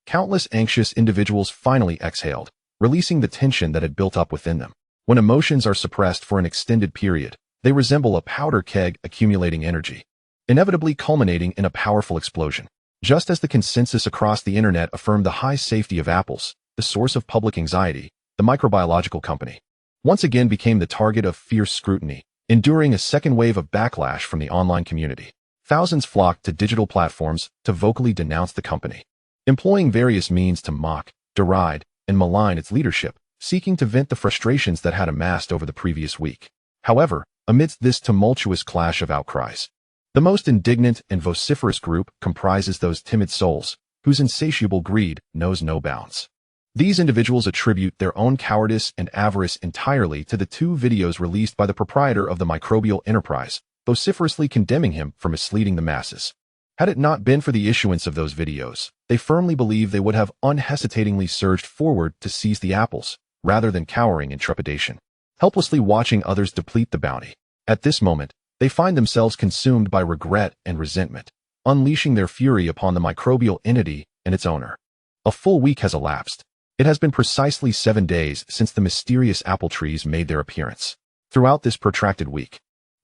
Countless anxious individuals finally exhaled, releasing the tension that had built up within them. When emotions are suppressed for an extended period, they resemble a powder keg accumulating energy, inevitably culminating in a powerful explosion. Just as the consensus across the internet affirmed the high safety of apples, the source of public anxiety, the microbiological company once again became the target of fierce scrutiny, enduring a second wave of backlash from the online community. Thousands flocked to digital platforms to vocally denounce the company, employing various means to mock, deride, and malign its leadership, seeking to vent the frustrations that had amassed over the previous week. However, amidst this tumultuous clash of outcries, the most indignant and vociferous group comprises those timid souls whose insatiable greed knows no bounds. These individuals attribute their own cowardice and avarice entirely to the 2 videos released by the proprietor of the microbial enterprise, vociferously condemning him for misleading the masses. Had it not been for the issuance of those videos, they firmly believe they would have unhesitatingly surged forward to seize the apples, rather than cowering in trepidation, helplessly watching others deplete the bounty. At this moment, they find themselves consumed by regret and resentment, unleashing their fury upon the microbial entity and its owner. A full week has elapsed. It has been precisely 7 days since the mysterious apple trees made their appearance. Throughout this protracted week,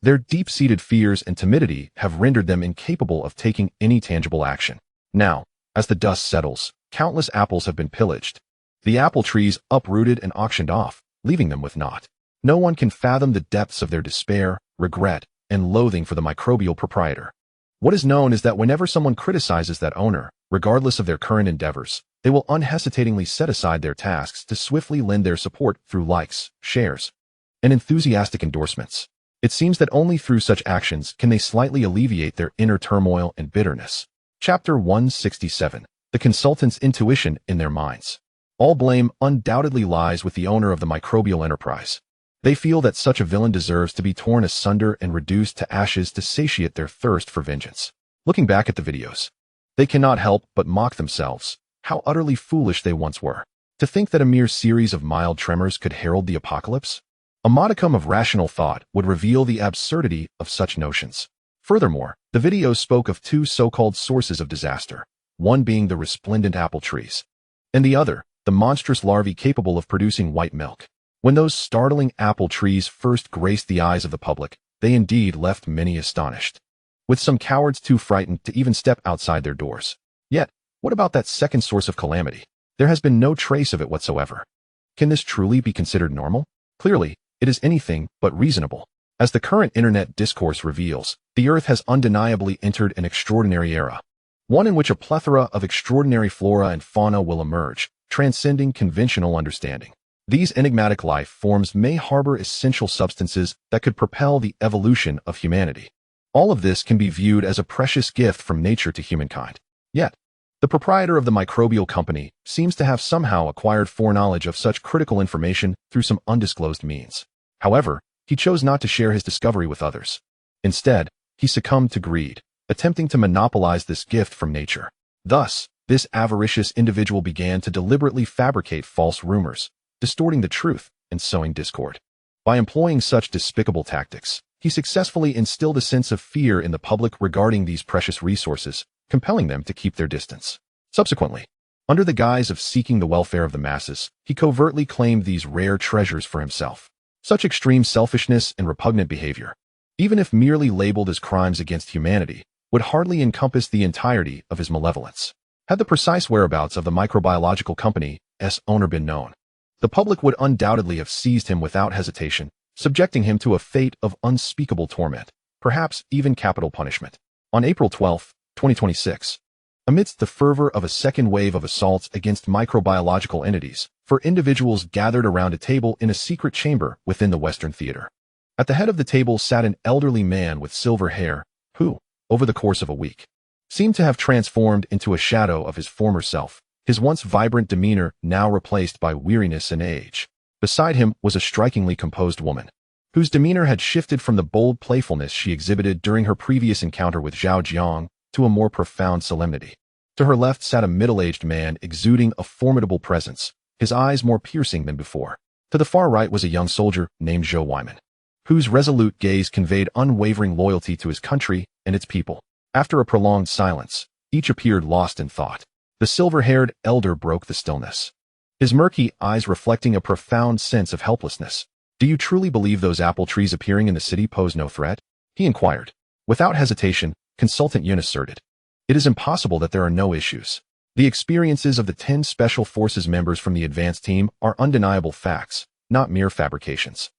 their deep-seated fears and timidity have rendered them incapable of taking any tangible action. Now, as the dust settles, countless apples have been pillaged, the apple trees uprooted and auctioned off, leaving them with naught. No one can fathom the depths of their despair, regret, and loathing for the microbial proprietor. What is known is that whenever someone criticizes that owner, regardless of their current endeavors, they will unhesitatingly set aside their tasks to swiftly lend their support through likes, shares, and enthusiastic endorsements. It seems that only through such actions can they slightly alleviate their inner turmoil and bitterness. Chapter 167. The consultant's intuition in their minds. All blame undoubtedly lies with the owner of the microbial enterprise. They feel that such a villain deserves to be torn asunder and reduced to ashes to satiate their thirst for vengeance. Looking back at the videos, they cannot help but mock themselves. How utterly foolish they once were. To think that a mere series of mild tremors could herald the apocalypse? A modicum of rational thought would reveal the absurdity of such notions. Furthermore, the videos spoke of 2 so-called sources of disaster, one being the resplendent apple trees, and the other, the monstrous larvae capable of producing white milk. When those startling apple trees first graced the eyes of the public, they indeed left many astonished, with some cowards too frightened to even step outside their doors. Yet, what about that second source of calamity? There has been no trace of it whatsoever. Can this truly be considered normal? Clearly, it is anything but reasonable. As the current internet discourse reveals, the Earth has undeniably entered an extraordinary era, one in which a plethora of extraordinary flora and fauna will emerge, transcending conventional understanding. These enigmatic life forms may harbor essential substances that could propel the evolution of humanity. All of this can be viewed as a precious gift from nature to humankind. Yet, the proprietor of the microbial company seems to have somehow acquired foreknowledge of such critical information through some undisclosed means. However, he chose not to share his discovery with others. Instead, he succumbed to greed, attempting to monopolize this gift from nature. Thus, this avaricious individual began to deliberately fabricate false rumors, distorting the truth and sowing discord. By employing such despicable tactics, he successfully instilled a sense of fear in the public regarding these precious resources, compelling them to keep their distance. Subsequently, under the guise of seeking the welfare of the masses, he covertly claimed these rare treasures for himself. Such extreme selfishness and repugnant behavior, even if merely labeled as crimes against humanity, would hardly encompass the entirety of his malevolence. Had the precise whereabouts of the microbiological company's owner been known, the public would undoubtedly have seized him without hesitation, subjecting him to a fate of unspeakable torment, perhaps even capital punishment. On April 12, 2026, amidst the fervor of a second wave of assaults against microbiological entities, four individuals gathered around a table in a secret chamber within the Western Theater. At the head of the table sat an elderly man with silver hair, who, over the course of a week, seemed to have transformed into a shadow of his former self, his once vibrant demeanor now replaced by weariness and age. Beside him was a strikingly composed woman, whose demeanor had shifted from the bold playfulness she exhibited during her previous encounter with Zhao Jiang to a more profound solemnity. To her left sat a middle-aged man exuding a formidable presence, his eyes more piercing than before. To the far right was a young soldier named Zhao Jiang, whose resolute gaze conveyed unwavering loyalty to his country and its people. After a prolonged silence, each appeared lost in thought. The silver-haired elder broke the stillness, his murky eyes reflecting a profound sense of helplessness. "Do you truly believe those apple trees appearing in the city pose no threat?" he inquired. Without hesitation, Consultant Yun asserted, "It is impossible that there are no issues. The experiences of the 10 Special Forces members from the advanced team are undeniable facts, not mere fabrications.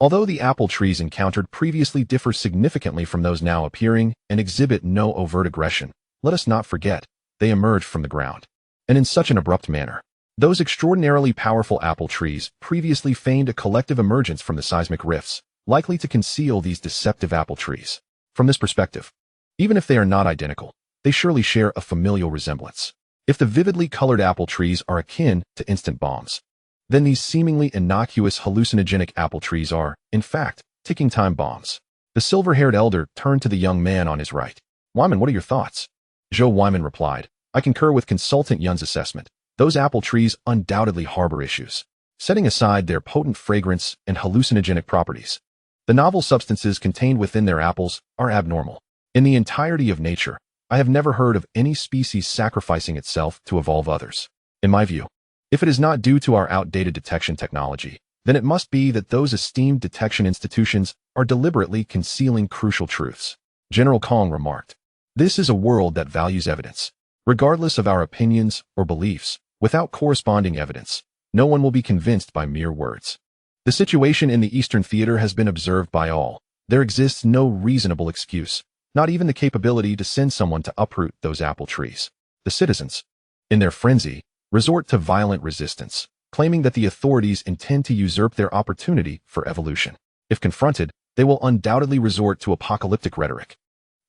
Although the apple trees encountered previously differ significantly from those now appearing and exhibit no overt aggression, let us not forget, they emerged from the ground, and in such an abrupt manner. Those extraordinarily powerful apple trees previously feigned a collective emergence from the seismic rifts, likely to conceal these deceptive apple trees. From this perspective, even if they are not identical, they surely share a familial resemblance. If the vividly colored apple trees are akin to instant bombs, then these seemingly innocuous hallucinogenic apple trees are, in fact, ticking time bombs." The silver-haired elder turned to the young man on his right. "Wyman, what are your thoughts?" Zhao Jiang replied, "I concur with Consultant Yun's assessment. Those apple trees undoubtedly harbor issues. Setting aside their potent fragrance and hallucinogenic properties, the novel substances contained within their apples are abnormal. In the entirety of nature, I have never heard of any species sacrificing itself to evolve others. In my view, if it is not due to our outdated detection technology, then it must be that those esteemed detection institutions are deliberately concealing crucial truths." General Kong remarked, "This is a world that values evidence. Regardless of our opinions or beliefs, without corresponding evidence, no one will be convinced by mere words. The situation in the Eastern Theater has been observed by all. There exists no reasonable excuse, not even the capability to send someone to uproot those apple trees. The citizens, in their frenzy, resort to violent resistance, claiming that the authorities intend to usurp their opportunity for evolution. If confronted, they will undoubtedly resort to apocalyptic rhetoric,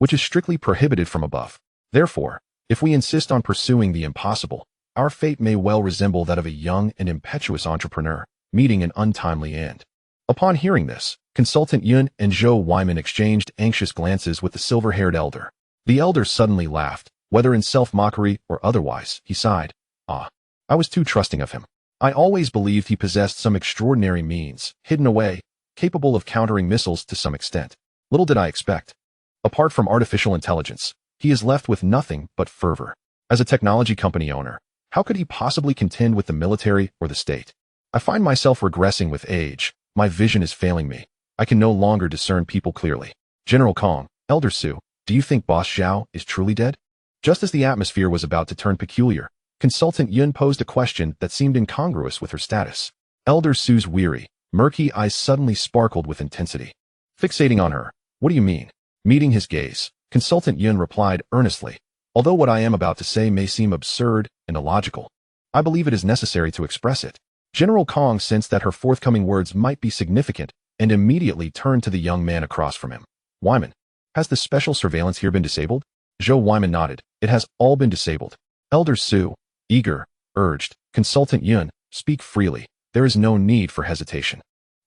which is strictly prohibited from above. Therefore, if we insist on pursuing the impossible, our fate may well resemble that of a young and impetuous entrepreneur, meeting an untimely end." Upon hearing this, Consultant Yun and Zhao Jiang exchanged anxious glances with the silver-haired elder. The elder suddenly laughed, whether in self-mockery or otherwise. He sighed, "Ah, I was too trusting of him. I always believed he possessed some extraordinary means, hidden away, capable of countering missiles to some extent. Little did I expect. Apart from artificial intelligence, he is left with nothing but fervor. As a technology company owner, how could he possibly contend with the military or the state? I find myself regressing with age. My vision is failing me. I can no longer discern people clearly." General Kong, "Elder Su, do you think Boss Zhao is truly dead?" Just as the atmosphere was about to turn peculiar, Consultant Yun posed a question that seemed incongruous with her status. Elder Su's weary, murky eyes suddenly sparkled with intensity. Fixating on her, "What do you mean?" Meeting his gaze, Consultant Yun replied earnestly, Although what I am about to say may seem absurd and illogical, I believe it is necessary to express it. General Kong sensed that her forthcoming words might be significant and immediately turned to the young man across from him. Wyman, has the special surveillance here been disabled? Zhou Wyman nodded. It has all been disabled. Elder Su, eager, urged, Consultant Yun, speak freely. There is no need for hesitation.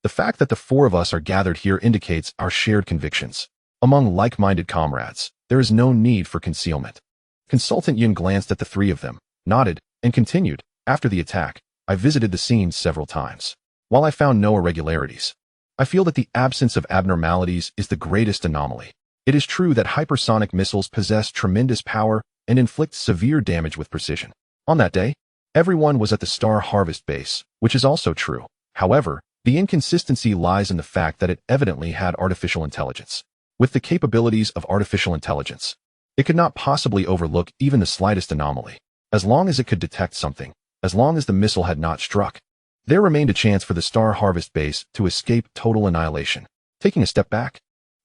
The fact that the four of us are gathered here indicates our shared convictions. Among like-minded comrades, there is no need for concealment. Consultant Yun glanced at the three of them, nodded, and continued, after the attack, I visited the scene several times. While I found no irregularities, I feel that the absence of abnormalities is the greatest anomaly. It is true that hypersonic missiles possess tremendous power and inflict severe damage with precision. On that day, everyone was at the Star Harvest base, which is also true. However, the inconsistency lies in the fact that it evidently had artificial intelligence. With the capabilities of artificial intelligence, it could not possibly overlook even the slightest anomaly. As long as it could detect something, as long as the missile had not struck, there remained a chance for the Star Harvest base to escape total annihilation. Taking a step back,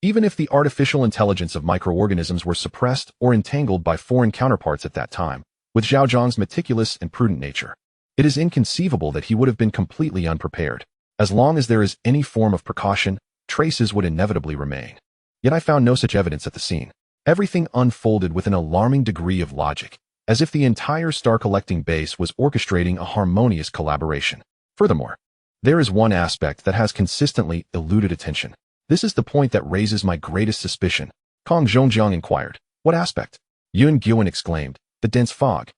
even if the artificial intelligence of microorganisms were suppressed or entangled by foreign counterparts at that time, with Zhao Jiang's meticulous and prudent nature, it is inconceivable that he would have been completely unprepared. As long as there is any form of precaution, traces would inevitably remain. Yet I found no such evidence at the scene. Everything unfolded with an alarming degree of logic, as if the entire star-collecting base was orchestrating a harmonious collaboration. Furthermore, there is one aspect that has consistently eluded attention. This is the point that raises my greatest suspicion. Kong Zhongjiang inquired. What aspect? Yun Gyuan exclaimed. The dense fog.